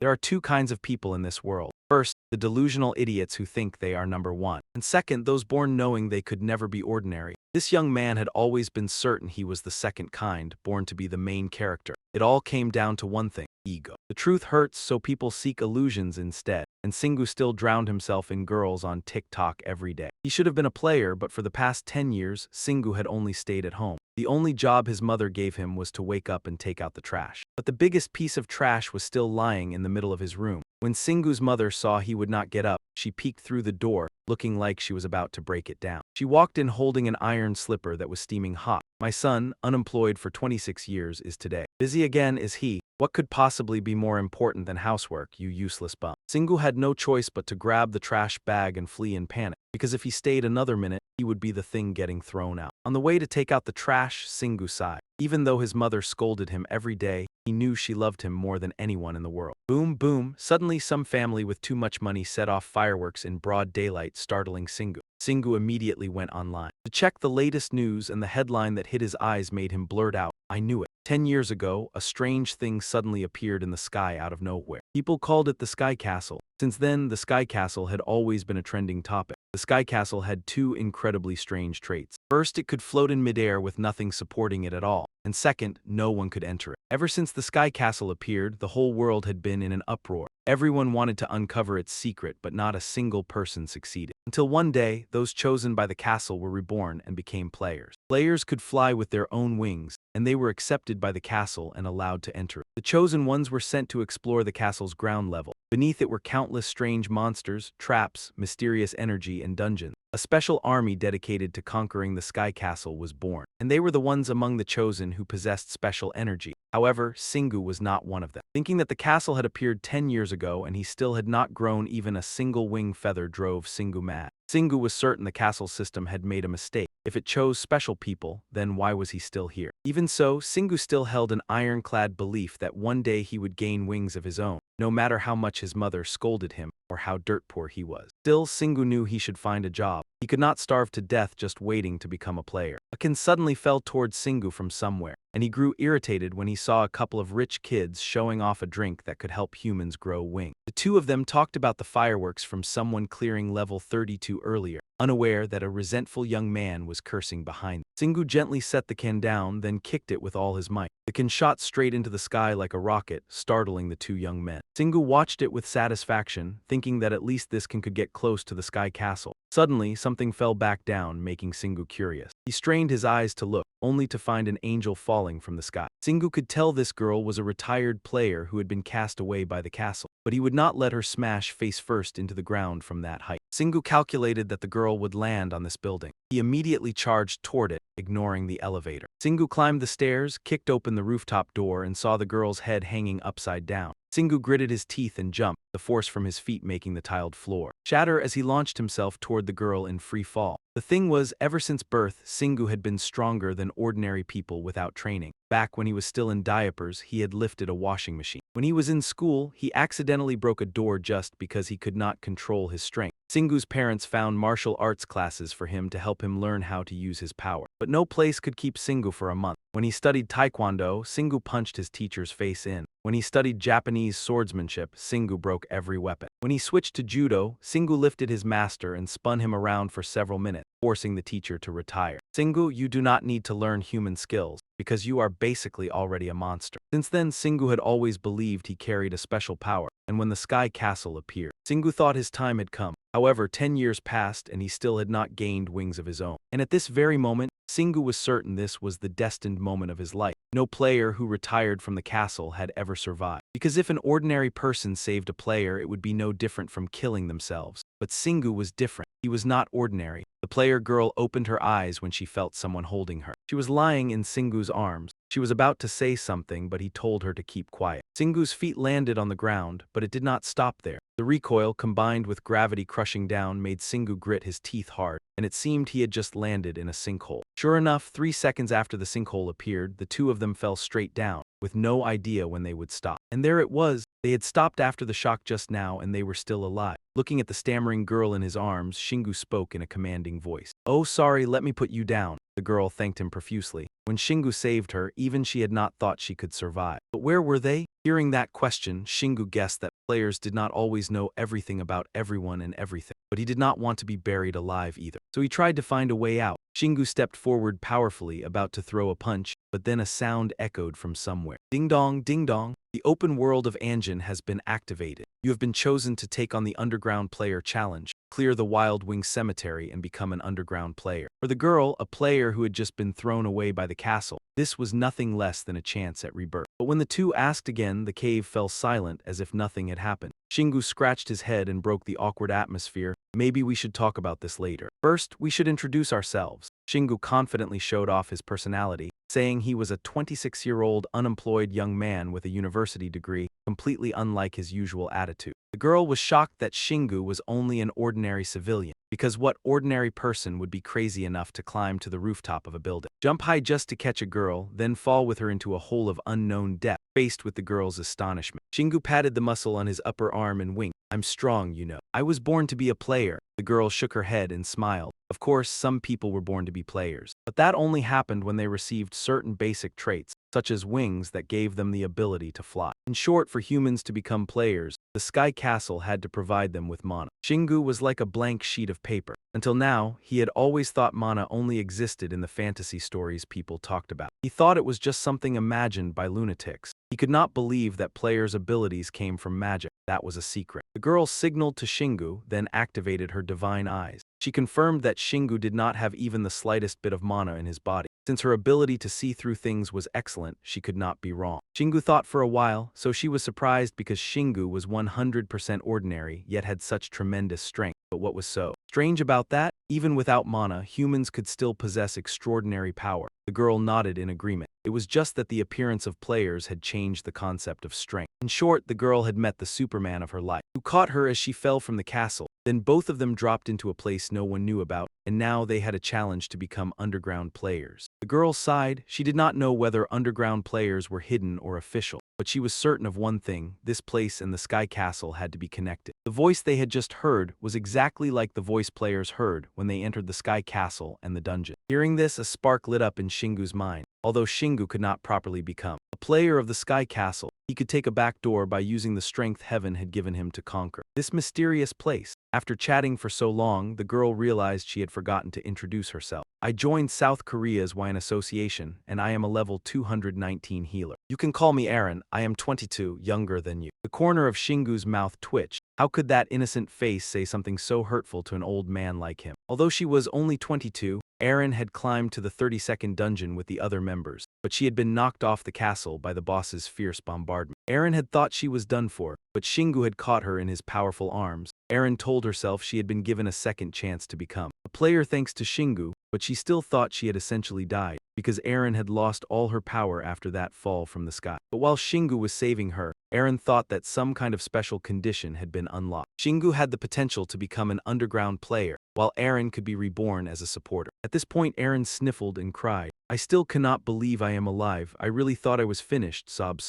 There are two kinds of people in this world. First, the delusional idiots who think they are number one. And second, those born knowing they could never be ordinary. This young man had always been certain he was the second kind, born to be the main character. It all came down to one thing: ego. The truth hurts, so people seek illusions instead. And Singu still drowned himself in girls on TikTok every day. He should have been a player, but for the past 10 years, Singu had only stayed at home. The only job his mother gave him was to wake up and take out the trash. But the biggest piece of trash was still lying in the middle of his room. When Singu's mother saw he would not get up, she peeked through the door, looking like she was about to break it down. She walked in holding an iron slipper that was steaming hot. "My son, unemployed for 26 years, is today. Busy again is he. What could possibly be more important than housework, you useless bum?" Singu had no choice but to grab the trash bag and flee in panic, because if he stayed another minute, he would be the thing getting thrown out. On the way to take out the trash, Singu sighed. Even though his mother scolded him every day, he knew she loved him more than anyone in the world. Boom, boom, suddenly some family with too much money set off fireworks in broad daylight, startling Singu. Singu immediately went online to check the latest news, and the headline that hit his eyes made him blurt out, "I knew it." 10 years ago, a strange thing suddenly appeared in the sky out of nowhere. People called it the Sky Castle. Since then, the Sky Castle had always been a trending topic. The Sky Castle had two incredibly strange traits. First, it could float in midair with nothing supporting it at all. And second, no one could enter it. Ever since the Sky Castle appeared, the whole world had been in an uproar. Everyone wanted to uncover its secret, but not a single person succeeded. Until one day, those chosen by the castle were reborn and became players. Players could fly with their own wings, and they were accepted by the castle and allowed to enter it. The chosen ones were sent to explore the castle's ground level. Beneath it were countless strange monsters, traps, mysterious energy, and dungeons. A special army dedicated to conquering the Sky Castle was born, and they were the ones among the chosen who possessed special energy. However, Singu was not one of them. Thinking that the castle had appeared 10 years ago and he still had not grown even a single wing feather drove Singu mad. Singu was certain the castle system had made a mistake. If it chose special people, then why was he still here? Even so, Singu still held an ironclad belief that one day he would gain wings of his own, no matter how much his mother scolded him or how dirt poor he was. Still, Singu knew he should find a job. He could not starve to death just waiting to become a player. A kin suddenly fell towards Singu from somewhere, and he grew irritated when he saw a couple of rich kids showing off a drink that could help humans grow wings. The two of them talked about the fireworks from someone clearing level 32 earlier, unaware that a resentful young man was cursing behind them. Singu gently set the can down, then kicked it with all his might. The can shot straight into the sky like a rocket, startling the two young men. Singu watched it with satisfaction, thinking that at least this can could get close to the Sky Castle. Suddenly, something fell back down, making Singu curious. He strained his eyes to look, only to find an angel falling from the sky. Singu could tell this girl was a retired player who had been cast away by the castle, but he would not let her smash face first into the ground from that height. Singu calculated that the girl would land on this building. He immediately charged toward it, ignoring the elevator. Singu climbed the stairs, kicked open the rooftop door, and saw the girl's head hanging upside down. Singu gritted his teeth and jumped, the force from his feet making the tiled floor shatter as he launched himself toward the girl in free fall. The thing was, ever since birth, Singu had been stronger than ordinary people without training. Back when he was still in diapers, he had lifted a washing machine. When he was in school, he accidentally broke a door just because he could not control his strength. Singu's parents found martial arts classes for him to help him learn how to use his power. But no place could keep Singu for a month. When he studied Taekwondo, Singu punched his teacher's face in. When he studied Japanese swordsmanship, Singu broke every weapon. When he switched to judo, Singu lifted his master and spun him around for several minutes, forcing the teacher to retire. Singu, you do not need to learn human skills, because you are basically already a monster. Since then, Singu had always believed he carried a special power, and when the Sky Castle appeared, Singu thought his time had come. However, 10 years passed and he still had not gained wings of his own. And at this very moment, Singu was certain this was the destined moment of his life. No player who retired from the castle had ever survived. Because if an ordinary person saved a player, it would be no different from killing themselves. But Singu was different. He was not ordinary. The player girl opened her eyes when she felt someone holding her. She was lying in Singu's arms. She was about to say something, but he told her to keep quiet. Singu's feet landed on the ground, but it did not stop there. The recoil, combined with gravity crushing down, made Singu grit his teeth hard, and it seemed he had just landed in a sinkhole. Sure enough, 3 seconds after the sinkhole appeared, the two of them fell straight down, with no idea when they would stop. And there it was. They had stopped after the shock just now, and they were still alive. Looking at the stammering girl in his arms, Singu spoke in a commanding voice. "Oh, sorry, let me put you down." The girl thanked him profusely. When Singu saved her, even she had not thought she could survive. But where were they? Hearing that question, Shingu guessed that players did not always know everything about everyone and everything. But he did not want to be buried alive either. So he tried to find a way out. Shingu stepped forward powerfully, about to throw a punch, but then a sound echoed from somewhere. Ding dong, ding dong. The open world of Anjin has been activated. You have been chosen to take on the Underground Player Challenge. Clear the Wild Wing Cemetery and become an underground player. For the girl, a player who had just been thrown away by the castle, this was nothing less than a chance at rebirth. But when the two asked again, the cave fell silent as if nothing had happened. Shingu scratched his head and broke the awkward atmosphere. Maybe we should talk about this later. First, we should introduce ourselves. Shingu confidently showed off his personality, saying he was a 26-year-old unemployed young man with a university degree, completely unlike his usual attitude. The girl was shocked that Shingu was only an ordinary civilian, because what ordinary person would be crazy enough to climb to the rooftop of a building, jump high just to catch a girl, then fall with her into a hole of unknown depth? Faced with the girl's astonishment, Shingu patted the muscle on his upper arm and winked. I'm strong, you know. I was born to be a player. The girl shook her head and smiled. Of course, some people were born to be players, but that only happened when they received certain basic traits, such as wings that gave them the ability to fly. In short, for humans to become players, the Sky Castle had to provide them with mana. Shingu was like a blank sheet of paper. Until now, he had always thought mana only existed in the fantasy stories people talked about. He thought it was just something imagined by lunatics. He could not believe that players' abilities came from magic. That was a secret. The girl signaled to Shingu, then activated her divine eyes. She confirmed that Shingu did not have even the slightest bit of mana in his body. Since her ability to see through things was excellent, she could not be wrong. Shingu thought for a while, so she was surprised because Shingu was 100% ordinary, yet had such tremendous strength. But what was so strange about that? Even without mana, humans could still possess extraordinary power. The girl nodded in agreement. It was just that the appearance of players had changed the concept of strength. In short, the girl had met the Superman of her life, who caught her as she fell from the castle. Then both of them dropped into a place no one knew about, and now they had a challenge to become underground players. The girl sighed. She did not know whether underground players were hidden or official, but she was certain of one thing: this place and the Sky Castle had to be connected. The voice they had just heard was exactly like the voice players heard when they entered the Sky Castle and the dungeon. Hearing this, a spark lit up in Shingu's mind. Although Shingu could not properly become a player of the Sky Castle, he could take a back door by using the strength heaven had given him to conquer this mysterious place. After chatting for so long, the girl realized she had forgotten to introduce herself. I joined South Korea's Wine Association, and I am a level 219 healer. You can call me Aaron. I am 22, younger than you. The corner of Shingu's mouth twitched. How could that innocent face say something so hurtful to an old man like him? Although she was only 22, Aaron had climbed to the 32nd dungeon with the other members, but she had been knocked off the castle by the boss's fierce bombardment. Aaron had thought she was done for, but Shingu had caught her in his powerful arms. Aaron told herself she had been given a second chance to become a player thanks to Shingu, but she still thought she had essentially died, because Aaron had lost all her power after that fall from the sky. But while Shingu was saving her, Aaron thought that some kind of special condition had been unlocked. Shingu had the potential to become an underground player, while Aaron could be reborn as a supporter. At this point, Aaron sniffled and cried. I still cannot believe I am alive. I really thought I was finished, sob,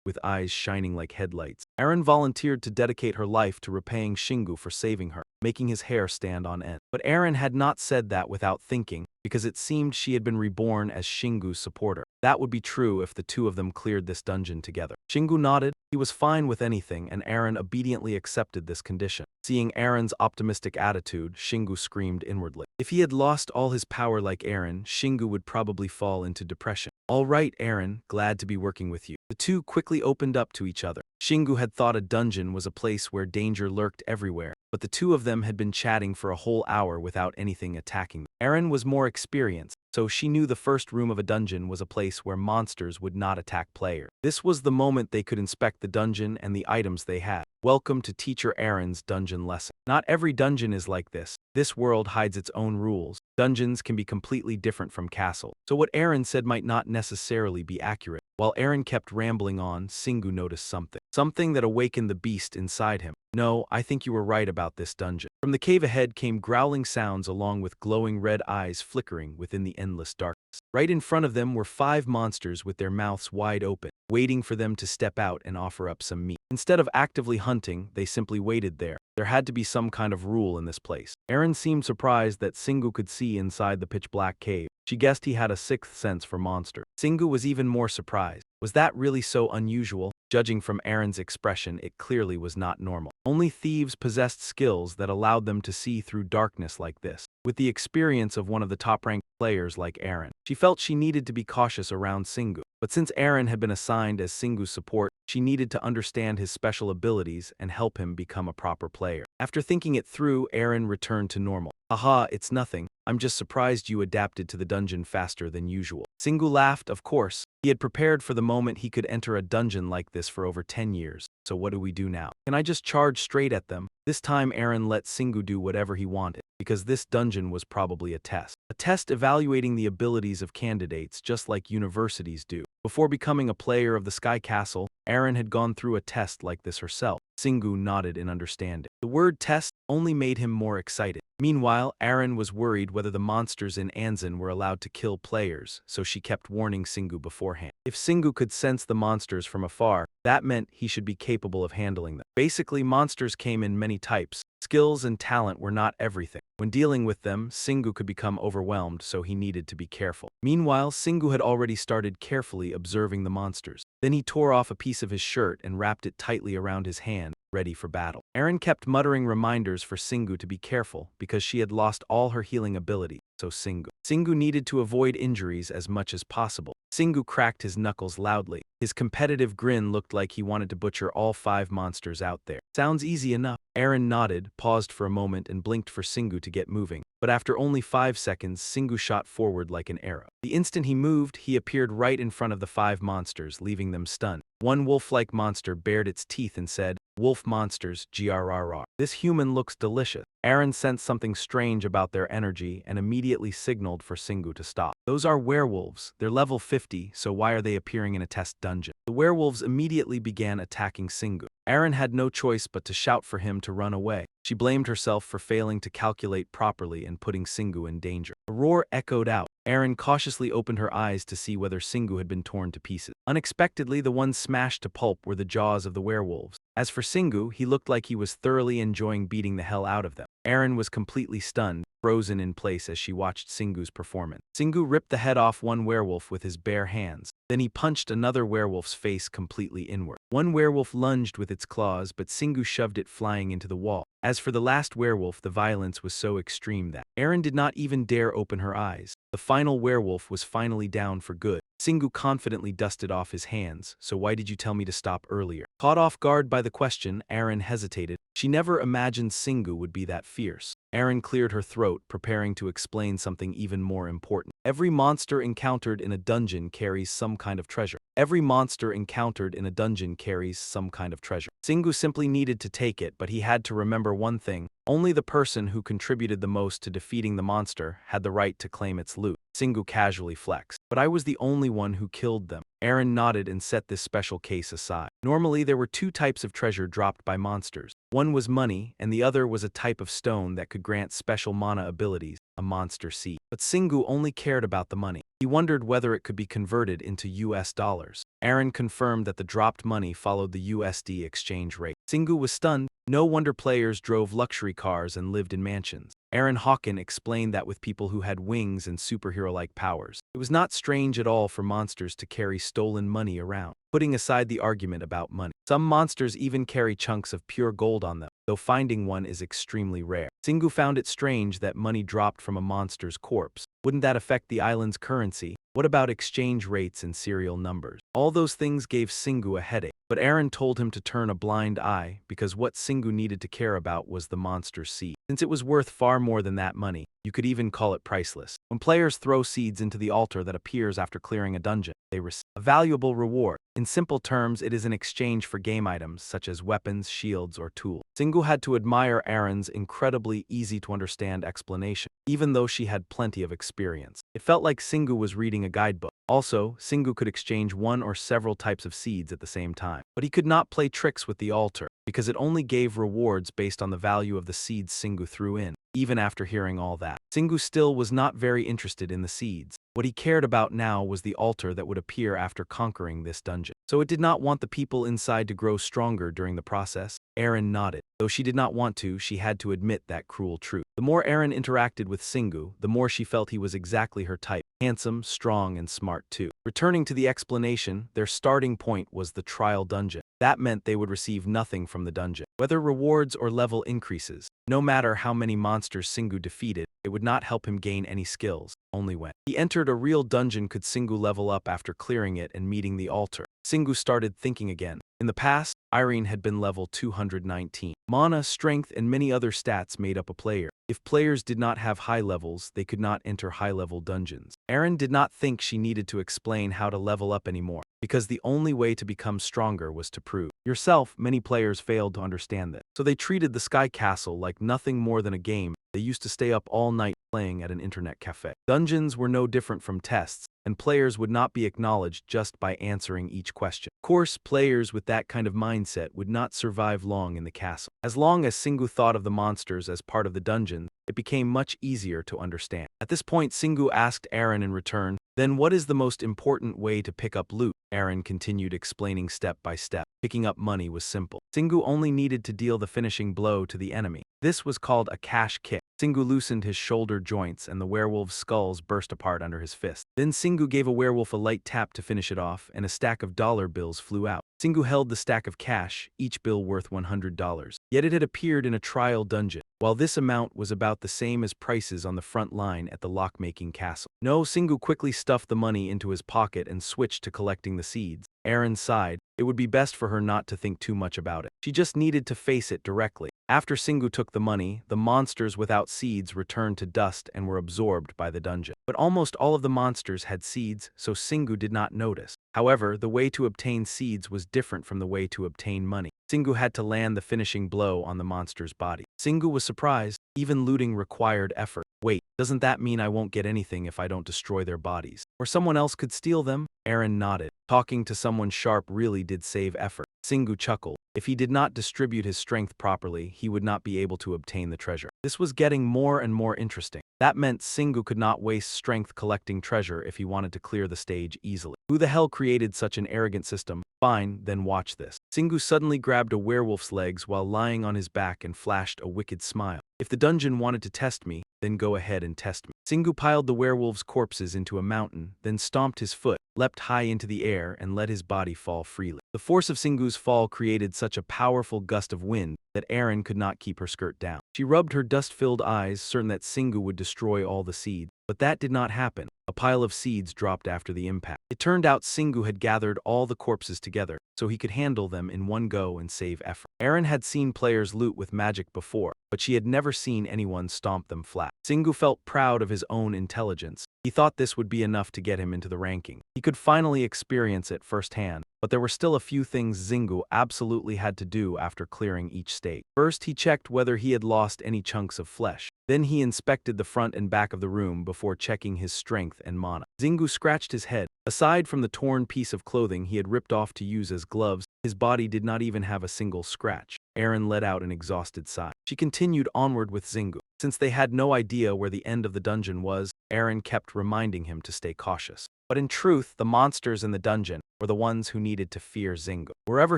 with eyes shining like headlights. Aaron volunteered to dedicate her life to repaying Shingu for saving her, making his hair stand on end. But Aaron had not said that without thinking, because it seemed she had been reborn as Shingu's supporter. That would be true if the two of them cleared this dungeon together. Shingu nodded. He was fine with anything, and Aaron obediently accepted this condition. Seeing Aaron's optimistic attitude, Shingu screamed inwardly. If he had lost all his power like Aaron, Shingu would probably fall into depression. All right, Aaron, glad to be working with you. The two quickly opened up to each other. Shingu had thought a dungeon was a place where danger lurked everywhere, but the two of them had been chatting for a whole hour without anything attacking them. Aaron was more experienced, so she knew the first room of a dungeon was a place where monsters would not attack players. This was the moment they could inspect the dungeon and the items they had. Welcome to Teacher Aaron's dungeon lesson. Not every dungeon is like this. This world hides its own rules. Dungeons can be completely different from castles, so what Aaron said might not necessarily be accurate. While Aaron kept rambling on, Shingu noticed something that awakened the beast inside him. No, I think you were right about this dungeon. From the cave ahead came growling sounds along with glowing red eyes flickering within the endless darkness. Right in front of them were 5 monsters with their mouths wide open, waiting for them to step out and offer up some meat. Instead of actively hunting, they simply waited there. There had to be some kind of rule in this place. Aaron seemed surprised that Shingu could see inside the pitch-black cave. She guessed he had a 6th sense for monsters. Shingu was even more surprised. Was that really so unusual? Judging from Aaron's expression, it clearly was not normal. Only thieves possessed skills that allowed them to see through darkness like this. With the experience of one of the top-ranked players like Aaron, she felt she needed to be cautious around Singu. But since Aaron had been assigned as Singu's support, she needed to understand his special abilities and help him become a proper player. After thinking it through, Aaron returned to normal. Haha, it's nothing. I'm just surprised you adapted to the dungeon faster than usual. Singu laughed, of course. He had prepared for the moment he could enter a dungeon like this for over 10 years. So what do we do now? Can I just charge straight at them? This time Aaron let Singu do whatever he wanted, because this dungeon was probably a test. A test evaluating the abilities of candidates just like universities do. Before becoming a player of the Sky Castle, Aaron had gone through a test like this herself. Singu nodded in understanding. The word test only made him more excited. Meanwhile, Aaron was worried whether the monsters in Anzin were allowed to kill players, so she kept warning Singu beforehand. If Singu could sense the monsters from afar, that meant he should be capable of handling them. Basically, monsters came in many types. Skills and talent were not everything. When dealing with them, Singu could become overwhelmed, so he needed to be careful. Meanwhile, Singu had already started carefully observing the monsters. Then he tore off a piece of his shirt and wrapped it tightly around his hand, ready for battle. Aaron kept muttering reminders for Singu to be careful because she had lost all her healing ability, so Singu needed to avoid injuries as much as possible. Singu cracked his knuckles loudly. His competitive grin looked like he wanted to butcher all 5 monsters out there. Sounds easy enough. Aaron nodded, paused for a moment and blinked for Singu to get moving. But after only 5 seconds, Singu shot forward like an arrow. The instant he moved, he appeared right in front of the 5 monsters, leaving them stunned. One wolf-like monster bared its teeth and said, "Wolf monsters, grrr. This human looks delicious." Aaron sensed something strange about their energy and immediately signaled for Singu to stop. Those are werewolves. They're level 50, so why are they appearing in a test dungeon? The werewolves immediately began attacking Singu. Aaron had no choice but to shout for him to run away. She blamed herself for failing to calculate properly and putting Singu in danger. A roar echoed out. Aaron cautiously opened her eyes to see whether Singu had been torn to pieces. Unexpectedly, the ones smashed to pulp were the jaws of the werewolves. As for Singu, he looked like he was thoroughly enjoying beating the hell out of them. Aaron was completely stunned, frozen in place as she watched Singu's performance. Singu ripped the head off one werewolf with his bare hands. Then he punched another werewolf's face completely inward. One werewolf lunged with its claws, but Singu shoved it flying into the wall. As for the last werewolf, the violence was so extreme that Aaron did not even dare open her eyes. The final werewolf was finally down for good. Singu confidently dusted off his hands. "So why did you tell me to stop earlier?" Caught off guard by the question, Aaron hesitated. She never imagined Singu would be that fierce. Aaron cleared her throat, preparing to explain something even more important. Every monster encountered in a dungeon carries some kind of treasure. Every monster encountered in a dungeon carries some kind of treasure. Singu simply needed to take it, but he had to remember one thing. Only the person who contributed the most to defeating the monster had the right to claim its loot. Singu casually flexed. "But I was the only one who killed them." Aaron nodded and set this special case aside. Normally, there were 2 types of treasure dropped by monsters. One was money, and the other was a type of stone that could grant special mana abilities, a monster seed. But Singu only cared about the money. He wondered whether it could be converted into US dollars. Aaron confirmed that the dropped money followed the USD exchange rate. Singu was stunned. No wonder players drove luxury cars and lived in mansions. Aaron Hawken explained that with people who had wings and superhero-like powers, it was not strange at all for monsters to carry stolen money around. Putting aside the argument about money, some monsters even carry chunks of pure gold on them, though finding one is extremely rare. Singu found it strange that money dropped from a monster's corpse. Wouldn't that affect the island's currency? What about exchange rates and serial numbers? All those things gave Singu a headache, but Aaron told him to turn a blind eye because what Singu needed to care about was the monster's seed. Since it was worth far more than that money, you could even call it priceless. When players throw seeds into the altar that appears after clearing a dungeon, they receive a valuable reward. In simple terms, it is an exchange for game items such as weapons, shields, or tools. Singu had to admire Aaron's incredibly easy-to-understand explanation, even though she had plenty of experience. It felt like Singu was reading a guidebook. Also, Singu could exchange one or several types of seeds at the same time. But he could not play tricks with the altar, because it only gave rewards based on the value of the seeds Singu threw in. Even after hearing all that, Singu still was not very interested in the seeds. What he cared about now was the altar that would appear after conquering this dungeon. So it did not want the people inside to grow stronger during the process. Eren nodded. Though she did not want to, she had to admit that cruel truth. The more Eren interacted with Singu, the more she felt he was exactly her type. Handsome, strong, and smart too. Returning to the explanation, their starting point was the trial dungeon. That meant they would receive nothing from the dungeon, whether rewards or level increases. No matter how many monsters Singu defeated, it would not help him gain any skills. Only when he entered a real dungeon could Singu level up after clearing it and meeting the altar. Singu started thinking again. In the past, Irene had been level 219. Mana, strength, and many other stats made up a player. If players did not have high levels, they could not enter high-level dungeons. Eren did not think she needed to explain how to level up anymore, because the only way to become stronger was to prove yourself. Many players failed to understand this, so they treated the Sky Castle like nothing more than a game. They used to stay up all night playing at an internet cafe. Dungeons were no different from tests, and players would not be acknowledged just by answering each question. Of course, players with that kind of mindset would not survive long in the castle. As long as Singu thought of the monsters as part of the dungeon, it became much easier to understand. At this point, Singu asked Eren in return, "Then what is the most important way to pick up loot?" Eren continued explaining step by step. Picking up money was simple. Singu only needed to deal the finishing blow to the enemy. This was called a cash kick. Singu loosened his shoulder joints and the werewolf's skulls burst apart under his fist. Then Singu gave a werewolf a light tap to finish it off, and a stack of dollar bills flew out. Singu held the stack of cash, each bill worth $100. Yet it had appeared in a trial dungeon. While this amount was about the same as prices on the front line at the lockmaking castle. No, Singu quickly stuffed the money into his pocket and switched to collecting the seeds. Eren sighed. It would be best for her not to think too much about it. She just needed to face it directly. After Singu took the money, the monsters without seeds returned to dust and were absorbed by the dungeon. But almost all of the monsters had seeds, so Singu did not notice. However, the way to obtain seeds was different from the way to obtain money. Singu had to land the finishing blow on the monster's body. Singu was surprised. Even looting required effort. Wait, doesn't that mean I won't get anything if I don't destroy their bodies? Or someone else could steal them? Eren nodded. Talking to someone sharp really did save effort. Singu chuckled. If he did not distribute his strength properly, he would not be able to obtain the treasure. This was getting more and more interesting. That meant Singu could not waste strength collecting treasure if he wanted to clear the stage easily. Who the hell created such an arrogant system? Fine, then watch this. Singu suddenly grabbed a werewolf's legs while lying on his back and flashed a wicked smile. If the dungeon wanted to test me, then go ahead and test me. Singu piled the werewolf's corpses into a mountain, then stomped his foot, leapt high into the air, and let his body fall freely. The force of Singu's fall created such a powerful gust of wind that Eren could not keep her skirt down. She rubbed her dust-filled eyes, certain that Singu would destroy all the seeds. But that did not happen. A pile of seeds dropped after the impact. It turned out Singu had gathered all the corpses together, so he could handle them in one go and save effort. Eren had seen players loot with magic before, but she had never seen anyone stomp them flat. Singu felt proud of his own intelligence. He thought this would be enough to get him into the ranking. He could finally experience it firsthand, but there were still a few things Singu absolutely had to do after clearing each stage. First, he checked whether he had lost any chunks of flesh. Then he inspected the front and back of the room before checking his strength and mana. Singu scratched his head. Aside from the torn piece of clothing he had ripped off to use as gloves, his body did not even have a single scratch. Eren let out an exhausted sigh. She continued onward with Singu. Since they had no idea where the end of the dungeon was, Eren kept reminding him to stay cautious. But in truth, the monsters in the dungeon were the ones who needed to fear Singu. Wherever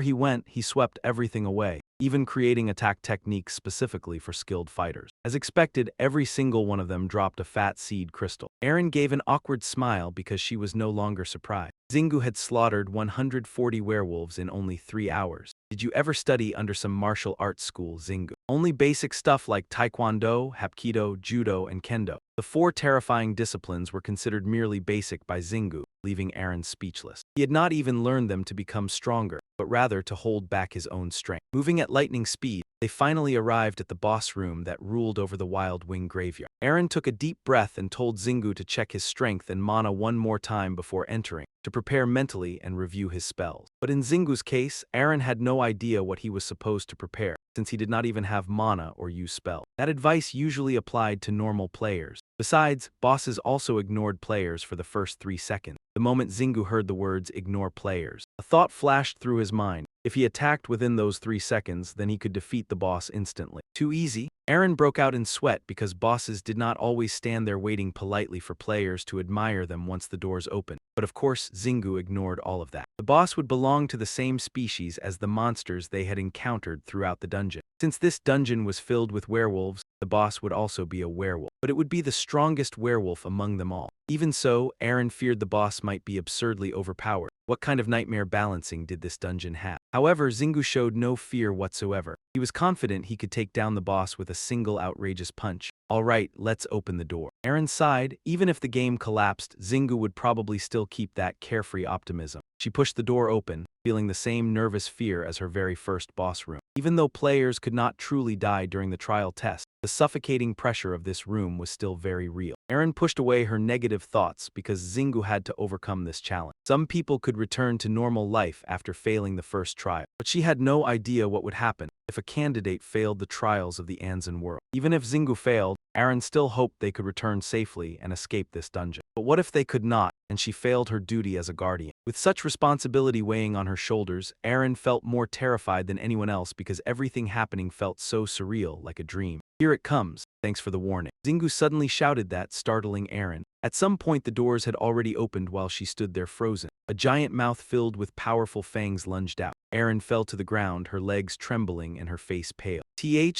he went, he swept everything away, even creating attack techniques specifically for skilled fighters. As expected, every single one of them dropped a fat seed crystal. Eren gave an awkward smile because she was no longer surprised. Singu had slaughtered 140 werewolves in only 3 hours. Did you ever study under some martial arts school, Singu? Only basic stuff like taekwondo, hapkido, judo, and kendo. The 4 terrifying disciplines were considered merely basic by Singu, leaving Eren speechless. He had not even learned them to become stronger, but rather to hold back his own strength. Moving at lightning speed, they finally arrived at the boss room that ruled over the Wild Wing graveyard. Eren took a deep breath and told Singu to check his strength and mana one more time before entering, to prepare mentally and review his spells. But in Zingu's case, Eren had no idea what he was supposed to prepare, since he did not even have mana or use spells. That advice usually applied to normal players. Besides, bosses also ignored players for the first 3 seconds. the moment Xingu heard the words "ignore players." A thought flashed through his mind. If he attacked within those 3 seconds, then he could defeat the boss instantly. Too easy? Aaron broke out in sweat because bosses did not always stand there waiting politely for players to admire them once the doors opened. But of course, Xingu ignored all of that. The boss would belong to the same species as the monsters they had encountered throughout the dungeon. Since this dungeon was filled with werewolves, the boss would also be a werewolf. But it would be the strongest werewolf among them all. Even so, Aaron feared the boss might be absurdly overpowered. What kind of nightmare balancing did this dungeon have? However, Xingu showed no fear whatsoever. He was confident he could take down the boss with a single outrageous punch. All right, let's open the door. Aaron sighed. Even if the game collapsed, Xingu would probably still keep that carefree optimism. She pushed the door open, feeling the same nervous fear as her very first boss room. Even though players could not truly die during the trial test, the suffocating pressure of this room was still very real. Aaron pushed away her negative thoughts because Xingu had to overcome this challenge. Some people could return to normal life after failing the first trial, but she had no idea what would happen if a candidate failed the trials of the Anzan world. Even if Xingu failed, Aaron still hoped they could return safely and escape this dungeon. But what if they could not, and she failed her duty as a guardian? With such responsibility weighing on her shoulders, Aaron felt more terrified than anyone else because everything happening felt so surreal, like a dream. Here it comes. Thanks for the warning. Xingu suddenly shouted that, startling Aaron. At some point the doors had already opened while she stood there frozen. A giant mouth filled with powerful fangs lunged out. Aaron fell to the ground, her legs trembling and her face pale.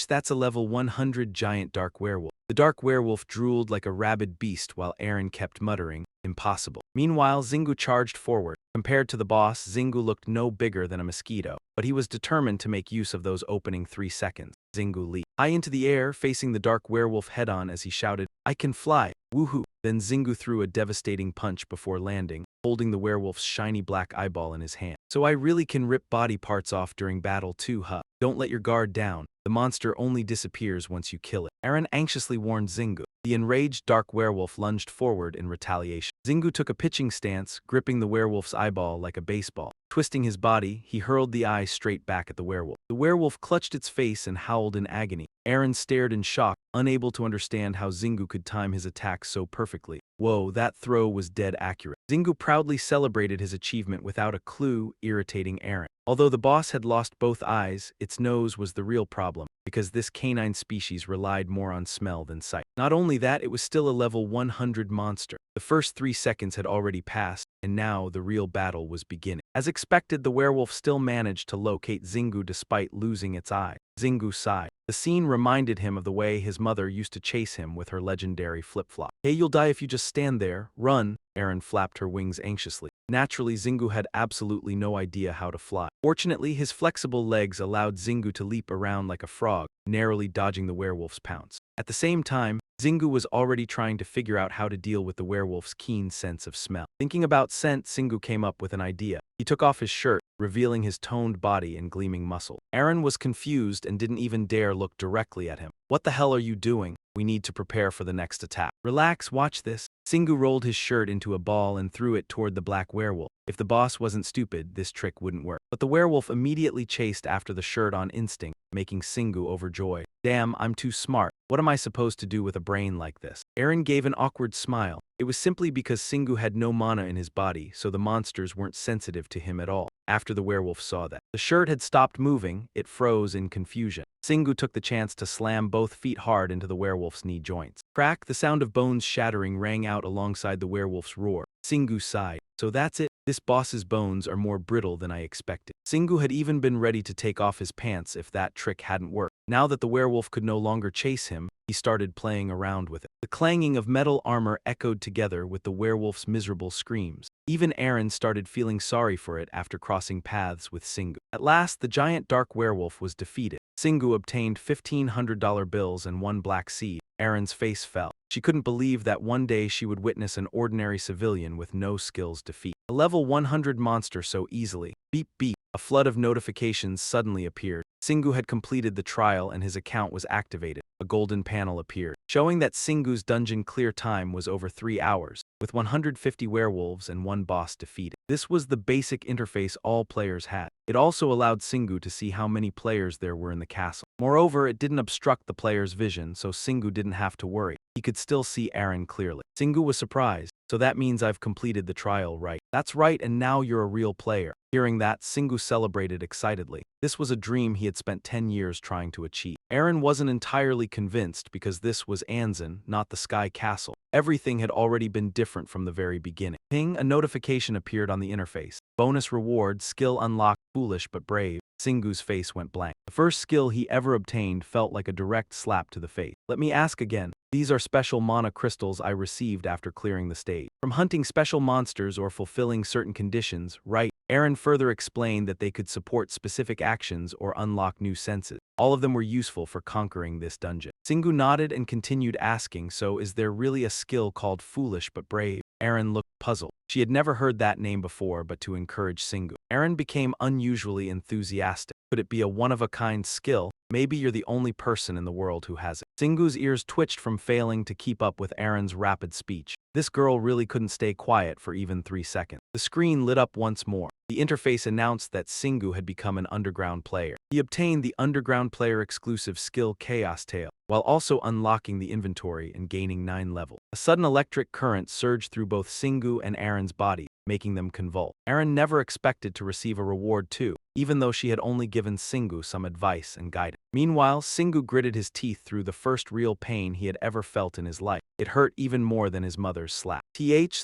That's a level 100 giant dark werewolf. The dark werewolf drooled like a rabid beast while Aaron kept muttering, "Impossible." Meanwhile, Xingu charged forward. Compared to the boss, Xingu looked no bigger than a mosquito, but he was determined to make use of those opening 3 seconds. Xingu leaped high into the air, facing the dark werewolf head-on as he shouted, "I can fly! Woohoo!" Then Xingu threw a devastating punch before landing, holding the werewolf's shiny black eyeball in his hand. "So I really can rip body parts off during battle too, huh? Don't let your guard down. The monster only disappears once you kill it." Aaron anxiously warned Xingu. The enraged dark werewolf lunged forward in retaliation. Xingu took a pitching stance, gripping the werewolf's eyeball like a baseball. Twisting his body, he hurled the eye straight back at the werewolf. The werewolf clutched its face and howled in agony. Aaron stared in shock, unable to understand how Xingu could time his attack so perfectly. Whoa, that throw was dead accurate. Xingu proudly celebrated his achievement without a clue, irritating Aaron. Although the boss had lost both eyes, its nose was the real problem, because this canine species relied more on smell than sight. Not only that, it was still a level 100 monster. The first 3 seconds had already passed, and now the real battle was beginning. As expected, the werewolf still managed to locate Xingu despite losing its eye. Xingu sighed. The scene reminded him of the way his mother used to chase him with her legendary flip-flop. "Hey, you'll die if you just stand there. Run!" Aaron flapped her wings anxiously. Naturally, Xingu had absolutely no idea how to fly. Fortunately, his flexible legs allowed Xingu to leap around like a frog, narrowly dodging the werewolf's pounce. At the same time, Xingu was already trying to figure out how to deal with the werewolf's keen sense of smell. Thinking about scent, Xingu came up with an idea. He took off his shirt, revealing his toned body and gleaming muscle. Aaron was confused and didn't even dare look directly at him. "What the hell are you doing? We need to prepare for the next attack." "Relax, watch this." Xingu rolled his shirt into a ball and threw it toward the black werewolf. If the boss wasn't stupid, this trick wouldn't work. But the werewolf immediately chased after the shirt on instinct, making Xingu overjoyed. "Damn, I'm too smart. What am I supposed to do with a brain like this?" Aaron gave an awkward smile. It was simply because Xingu had no mana in his body, so the monsters weren't sensitive to him at all. After the werewolf saw that the shirt had stopped moving, it froze in confusion. Xingu took the chance to slam both feet hard into the werewolf's knee joints. Crack! The sound of bones shattering rang out alongside the werewolf's roar. Xingu sighed. "So that's it? This boss's bones are more brittle than I expected." Xingu had even been ready to take off his pants if that trick hadn't worked. Now that the werewolf could no longer chase him, he started playing around with it. The clanging of metal armor echoed together with the werewolf's miserable screams. Even Aaron started feeling sorry for it after crossing paths with Xingu. At last, the giant dark werewolf was defeated. Xingu obtained $1,500 bills and 1 black seed. Aaron's face fell. She couldn't believe that one day she would witness an ordinary civilian with no skills defeat a level 100 monster so easily. Beep beep. A flood of notifications suddenly appeared. Xingu had completed the trial and his account was activated. A golden panel appeared, showing that Xingu's dungeon clear time was over 3 hours, with 150 werewolves and 1 boss defeated. This was the basic interface all players had. It It also allowed Singu to see how many players there were in the castle. Moreover, it didn't obstruct the player's vision, so Singu didn't have to worry. He could still see Eren clearly. Singu was surprised. So that means I've completed the trial, right? That's right, and now you're a real player. Hearing that, Singu celebrated excitedly. This was a dream he had spent 10 years trying to achieve. Eren wasn't entirely convinced because this was Anzin, not the Sky Castle. Everything had already been different from the very beginning. Ping, a notification appeared on the interface. Bonus reward, skill unlocked, foolish but brave. Singu's face went blank. The first skill he ever obtained felt like a direct slap to the face. Let me ask again. These are special mana crystals I received after clearing the stage. From hunting special monsters or fulfilling certain conditions, right? Eren further explained that they could support specific actions or unlock new senses. All of them were useful for conquering this dungeon. Singu nodded and continued asking, so is there really a skill called foolish but brave? Eren looked puzzled. She had never heard that name before, but to encourage Singu. Eren became unusually enthusiastic. Could it be a one-of-a-kind skill? Maybe you're the only person in the world who has it. Singu's ears twitched from failing to keep up with Eren's rapid speech. This girl really couldn't stay quiet for even 3 seconds. The screen lit up once more. The interface announced that Singu had become an underground player. He obtained the underground player exclusive skill Chaos Tail, while also unlocking the inventory and gaining 9 levels. A sudden electric current surged through both Singu and Eren's body, making them convulse. Eren never expected to receive a reward too, even though she had only given Singu some advice and guidance. Meanwhile, Singu gritted his teeth through the first real pain he had ever felt in his life. It hurt even more than his mother's slap.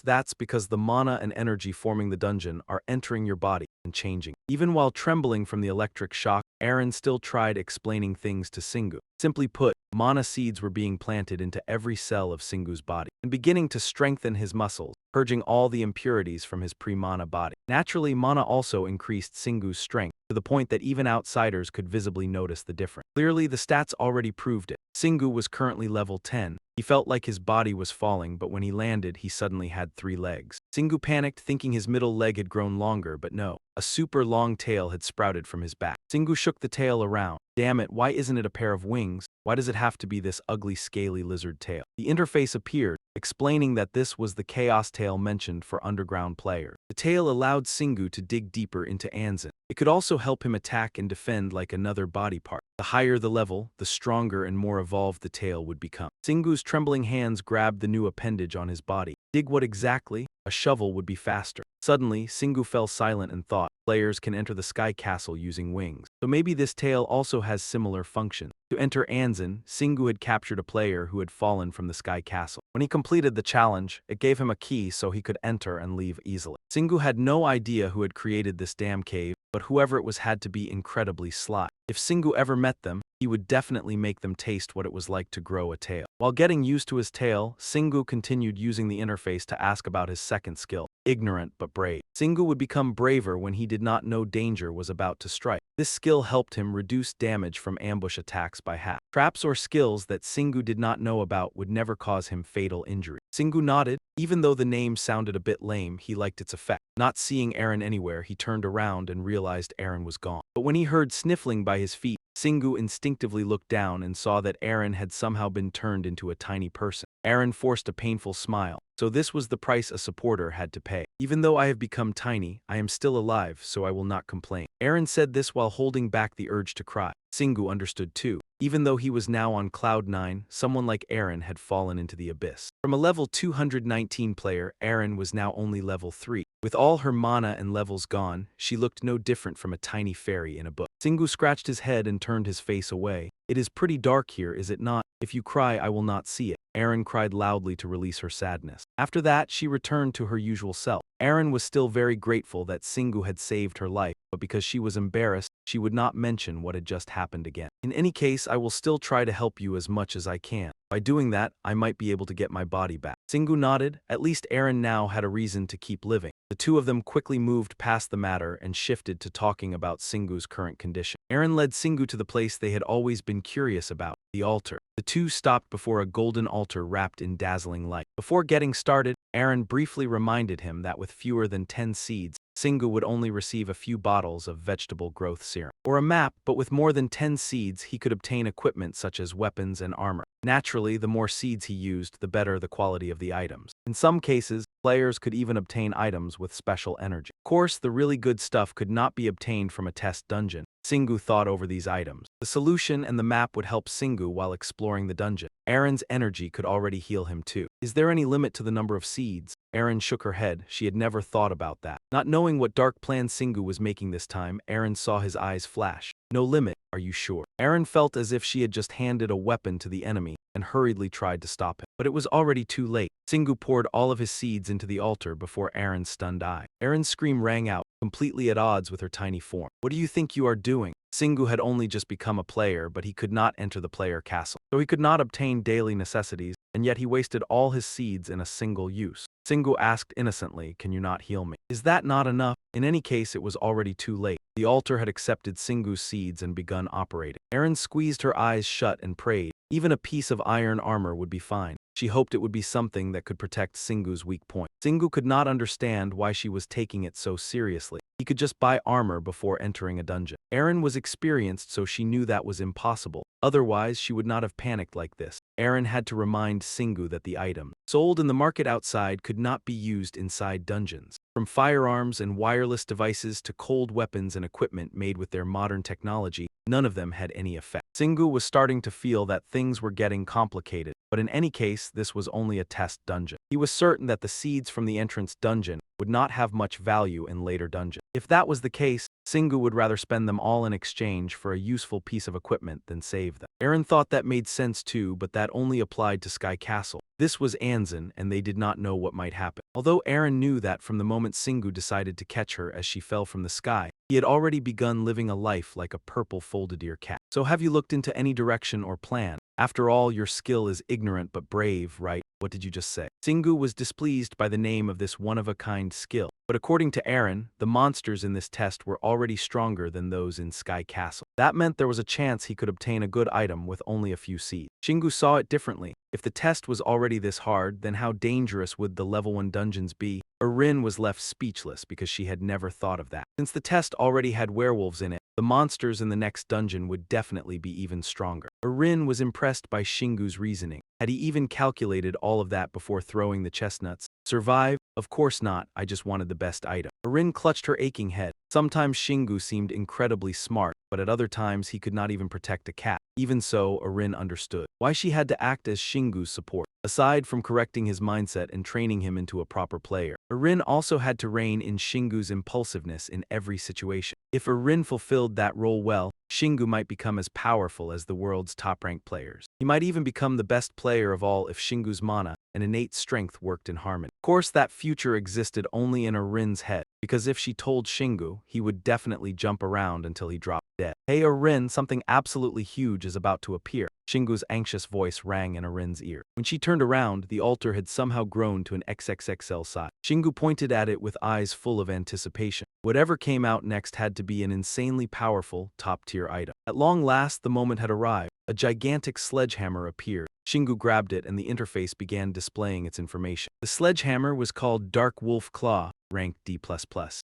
That's because the mana and energy forming the dungeon are entering your body and changing. Even while trembling from the electric shock, Eren still tried explaining things to Singu. Simply put, mana seeds were being planted into every cell of Singu's body and beginning to strengthen his muscles, purging all the impurities from his pre-mana body. Naturally, mana also increased Singu's strength, to the point that even outsiders could visibly notice the difference. Clearly, the stats already proved it. Singu was currently level 10. He felt like his body was falling, but when he landed, he suddenly had 3 legs. Singu panicked, thinking his middle leg had grown longer, but no. A super long tail had sprouted from his back. Singu shook the tail around. Damn it, why isn't it a pair of wings? Why does it have to be this ugly scaly lizard tail? The interface appeared, explaining that this was the Chaos Tail mentioned for underground players. The tail allowed Singu to dig deeper into Anzin. It could also help him attack and defend like another body part. The higher the level, the stronger and more evolved the tail would become. Singu's trembling hands grabbed the new appendage on his body. Dig what exactly? A shovel would be faster. Suddenly, Singu fell silent and thought, players can enter the Sky Castle using wings. So maybe this tail also has similar functions. To enter Anzin, Singu had captured a player who had fallen from the Sky Castle. When he completed the challenge, it gave him a key so he could enter and leave easily. Singu had no idea who had created this damn cave, but whoever it was had to be incredibly sly. If Singu ever met them, he would definitely make them taste what it was like to grow a tail. While getting used to his tail, Singu continued using the interface to ask about his second skill, ignorant but brave. Singu would become braver when he did not know danger was about to strike. This skill helped him reduce damage from ambush attacks by half. Traps or skills that Singu did not know about would never cause him fatal injury. Singu nodded. Even though the name sounded a bit lame, he liked its effect. Not seeing Eren anywhere, he turned around and realized Eren was gone. But when he heard sniffling by his feet, Singu instinctively looked down and saw that Eren had somehow been turned into a tiny person. Eren forced a painful smile. So this was the price a supporter had to pay. Even though I have become tiny, I am still alive, so I will not complain. Eren said this while holding back the urge to cry. Singu understood too. Even though he was now on cloud 9, someone like Eren had fallen into the abyss. From a level 219 player, Eren was now only level 3. With all her mana and levels gone, she looked no different from a tiny fairy in a book. Singu scratched his head and turned his face away. It is pretty dark here, is it not? If you cry, I will not see it. Eren cried loudly to release her sadness. After that, she returned to her usual self. Eren was still very grateful that Singu had saved her life, but because she was embarrassed, she would not mention what had just happened again. In any case, I will still try to help you as much as I can. By doing that, I might be able to get my body back. Singu nodded. At least Eren now had a reason to keep living. The two of them quickly moved past the matter and shifted to talking about Singu's current condition. Eren led Singu to the place they had always been curious about, the altar. The two stopped before a golden altar wrapped in dazzling light. Before getting started, Eren briefly reminded him that with fewer than 10 seeds, Singu would only receive a few bottles of vegetable growth serum. Or a map, but with more than 10 seeds, he could obtain equipment such as weapons and armor. Naturally, the more seeds he used, the better the quality of the items. In some cases, Players could even obtain items with special energy. Of course, the really good stuff could not be obtained from a test dungeon. Singu thought over these items. The solution and the map would help Singu while exploring the dungeon. Aaron's energy could already heal him too. Is there any limit to the number of seeds? Aaron shook her head. She had never thought about that. Not knowing what dark plan Singu was making this time, Aaron saw his eyes flash. No limit, are you sure? Aaron felt as if she had just handed a weapon to the enemy and hurriedly tried to stop him. But it was already too late. Singu poured all of his seeds into the altar before Aaron's stunned eye. Aaron's scream rang out, completely at odds with her tiny form. What do you think you are doing? Singu had only just become a player, but he could not enter the player castle. So he could not obtain daily necessities, and yet he wasted all his seeds in a single use. Singu asked innocently, "Can you not heal me?" Is that not enough? In any case, it was already too late. The altar had accepted Singu's seeds and begun operating. Aaron squeezed her eyes shut and prayed. Even a piece of iron armor would be fine. She hoped it would be something that could protect Singu's weak point. Singu could not understand why she was taking it so seriously. He could just buy armor before entering a dungeon. Aaron was experienced, so she knew that was impossible. Otherwise, she would not have panicked like this. Aaron had to remind Singu that the item sold in the market outside could not be used inside dungeons. From firearms and wireless devices to cold weapons and equipment made with their modern technology, none of them had any effect. Singu was starting to feel that things were getting complicated, but in any case, this was only a test dungeon. He was certain that the seeds from the entrance dungeon would not have much value in later dungeons. If that was the case, Singu would rather spend them all in exchange for a useful piece of equipment than save them. Aaron thought that made sense too, but that only applied to Sky Castle. This was Anzin, and they did not know what might happen. Although Aaron knew that from the moment Singu decided to catch her as she fell from the sky, he had already begun living a life like a purple folded ear cat. So have you looked into any direction or plan? After all, your skill is ignorant but brave, right? What did you just say? Singu was displeased by the name of this one-of-a-kind skill. But according to Aaron, the monsters in this test were already stronger than those in Sky Castle. That meant there was a chance he could obtain a good item with only a few seeds. Singu saw it differently. If the test was already this hard, then how dangerous would the level 1 dungeons be? Rin was left speechless because she had never thought of that. Since the test already had werewolves in it, the monsters in the next dungeon would definitely be even stronger. Rin was impressed by Shingu's reasoning. Had he even calculated all of that before throwing the chestnuts? Survive? Of course not, I just wanted the best item. Rin clutched her aching head. Sometimes Shingu seemed incredibly smart, but at other times he could not even protect a cat. Even so, Rin understood why she had to act as Shingu's support. Aside from correcting his mindset and training him into a proper player, Rin also had to rein in Shingu's impulsiveness in every situation. If Rin fulfilled that role well, Shingu might become as powerful as the world's top-ranked players. He might even become the best player of all if Shingu's mana and innate strength worked in harmony. Of course, that future existed only in Rin's head, because if she told Shingu, he would definitely jump around until he dropped dead. Hey Rin, something absolutely huge is about to appear. Shingu's anxious voice rang in Rin's ear. When she turned around, the altar had somehow grown to an XXXL size. Shingu pointed at it with eyes full of anticipation. Whatever came out next had to be an insanely powerful, top-tier item. At long last, the moment had arrived. A gigantic sledgehammer appeared. Shingu grabbed it and the interface began displaying its information. The sledgehammer was called Dark Wolf Claw, ranked D++.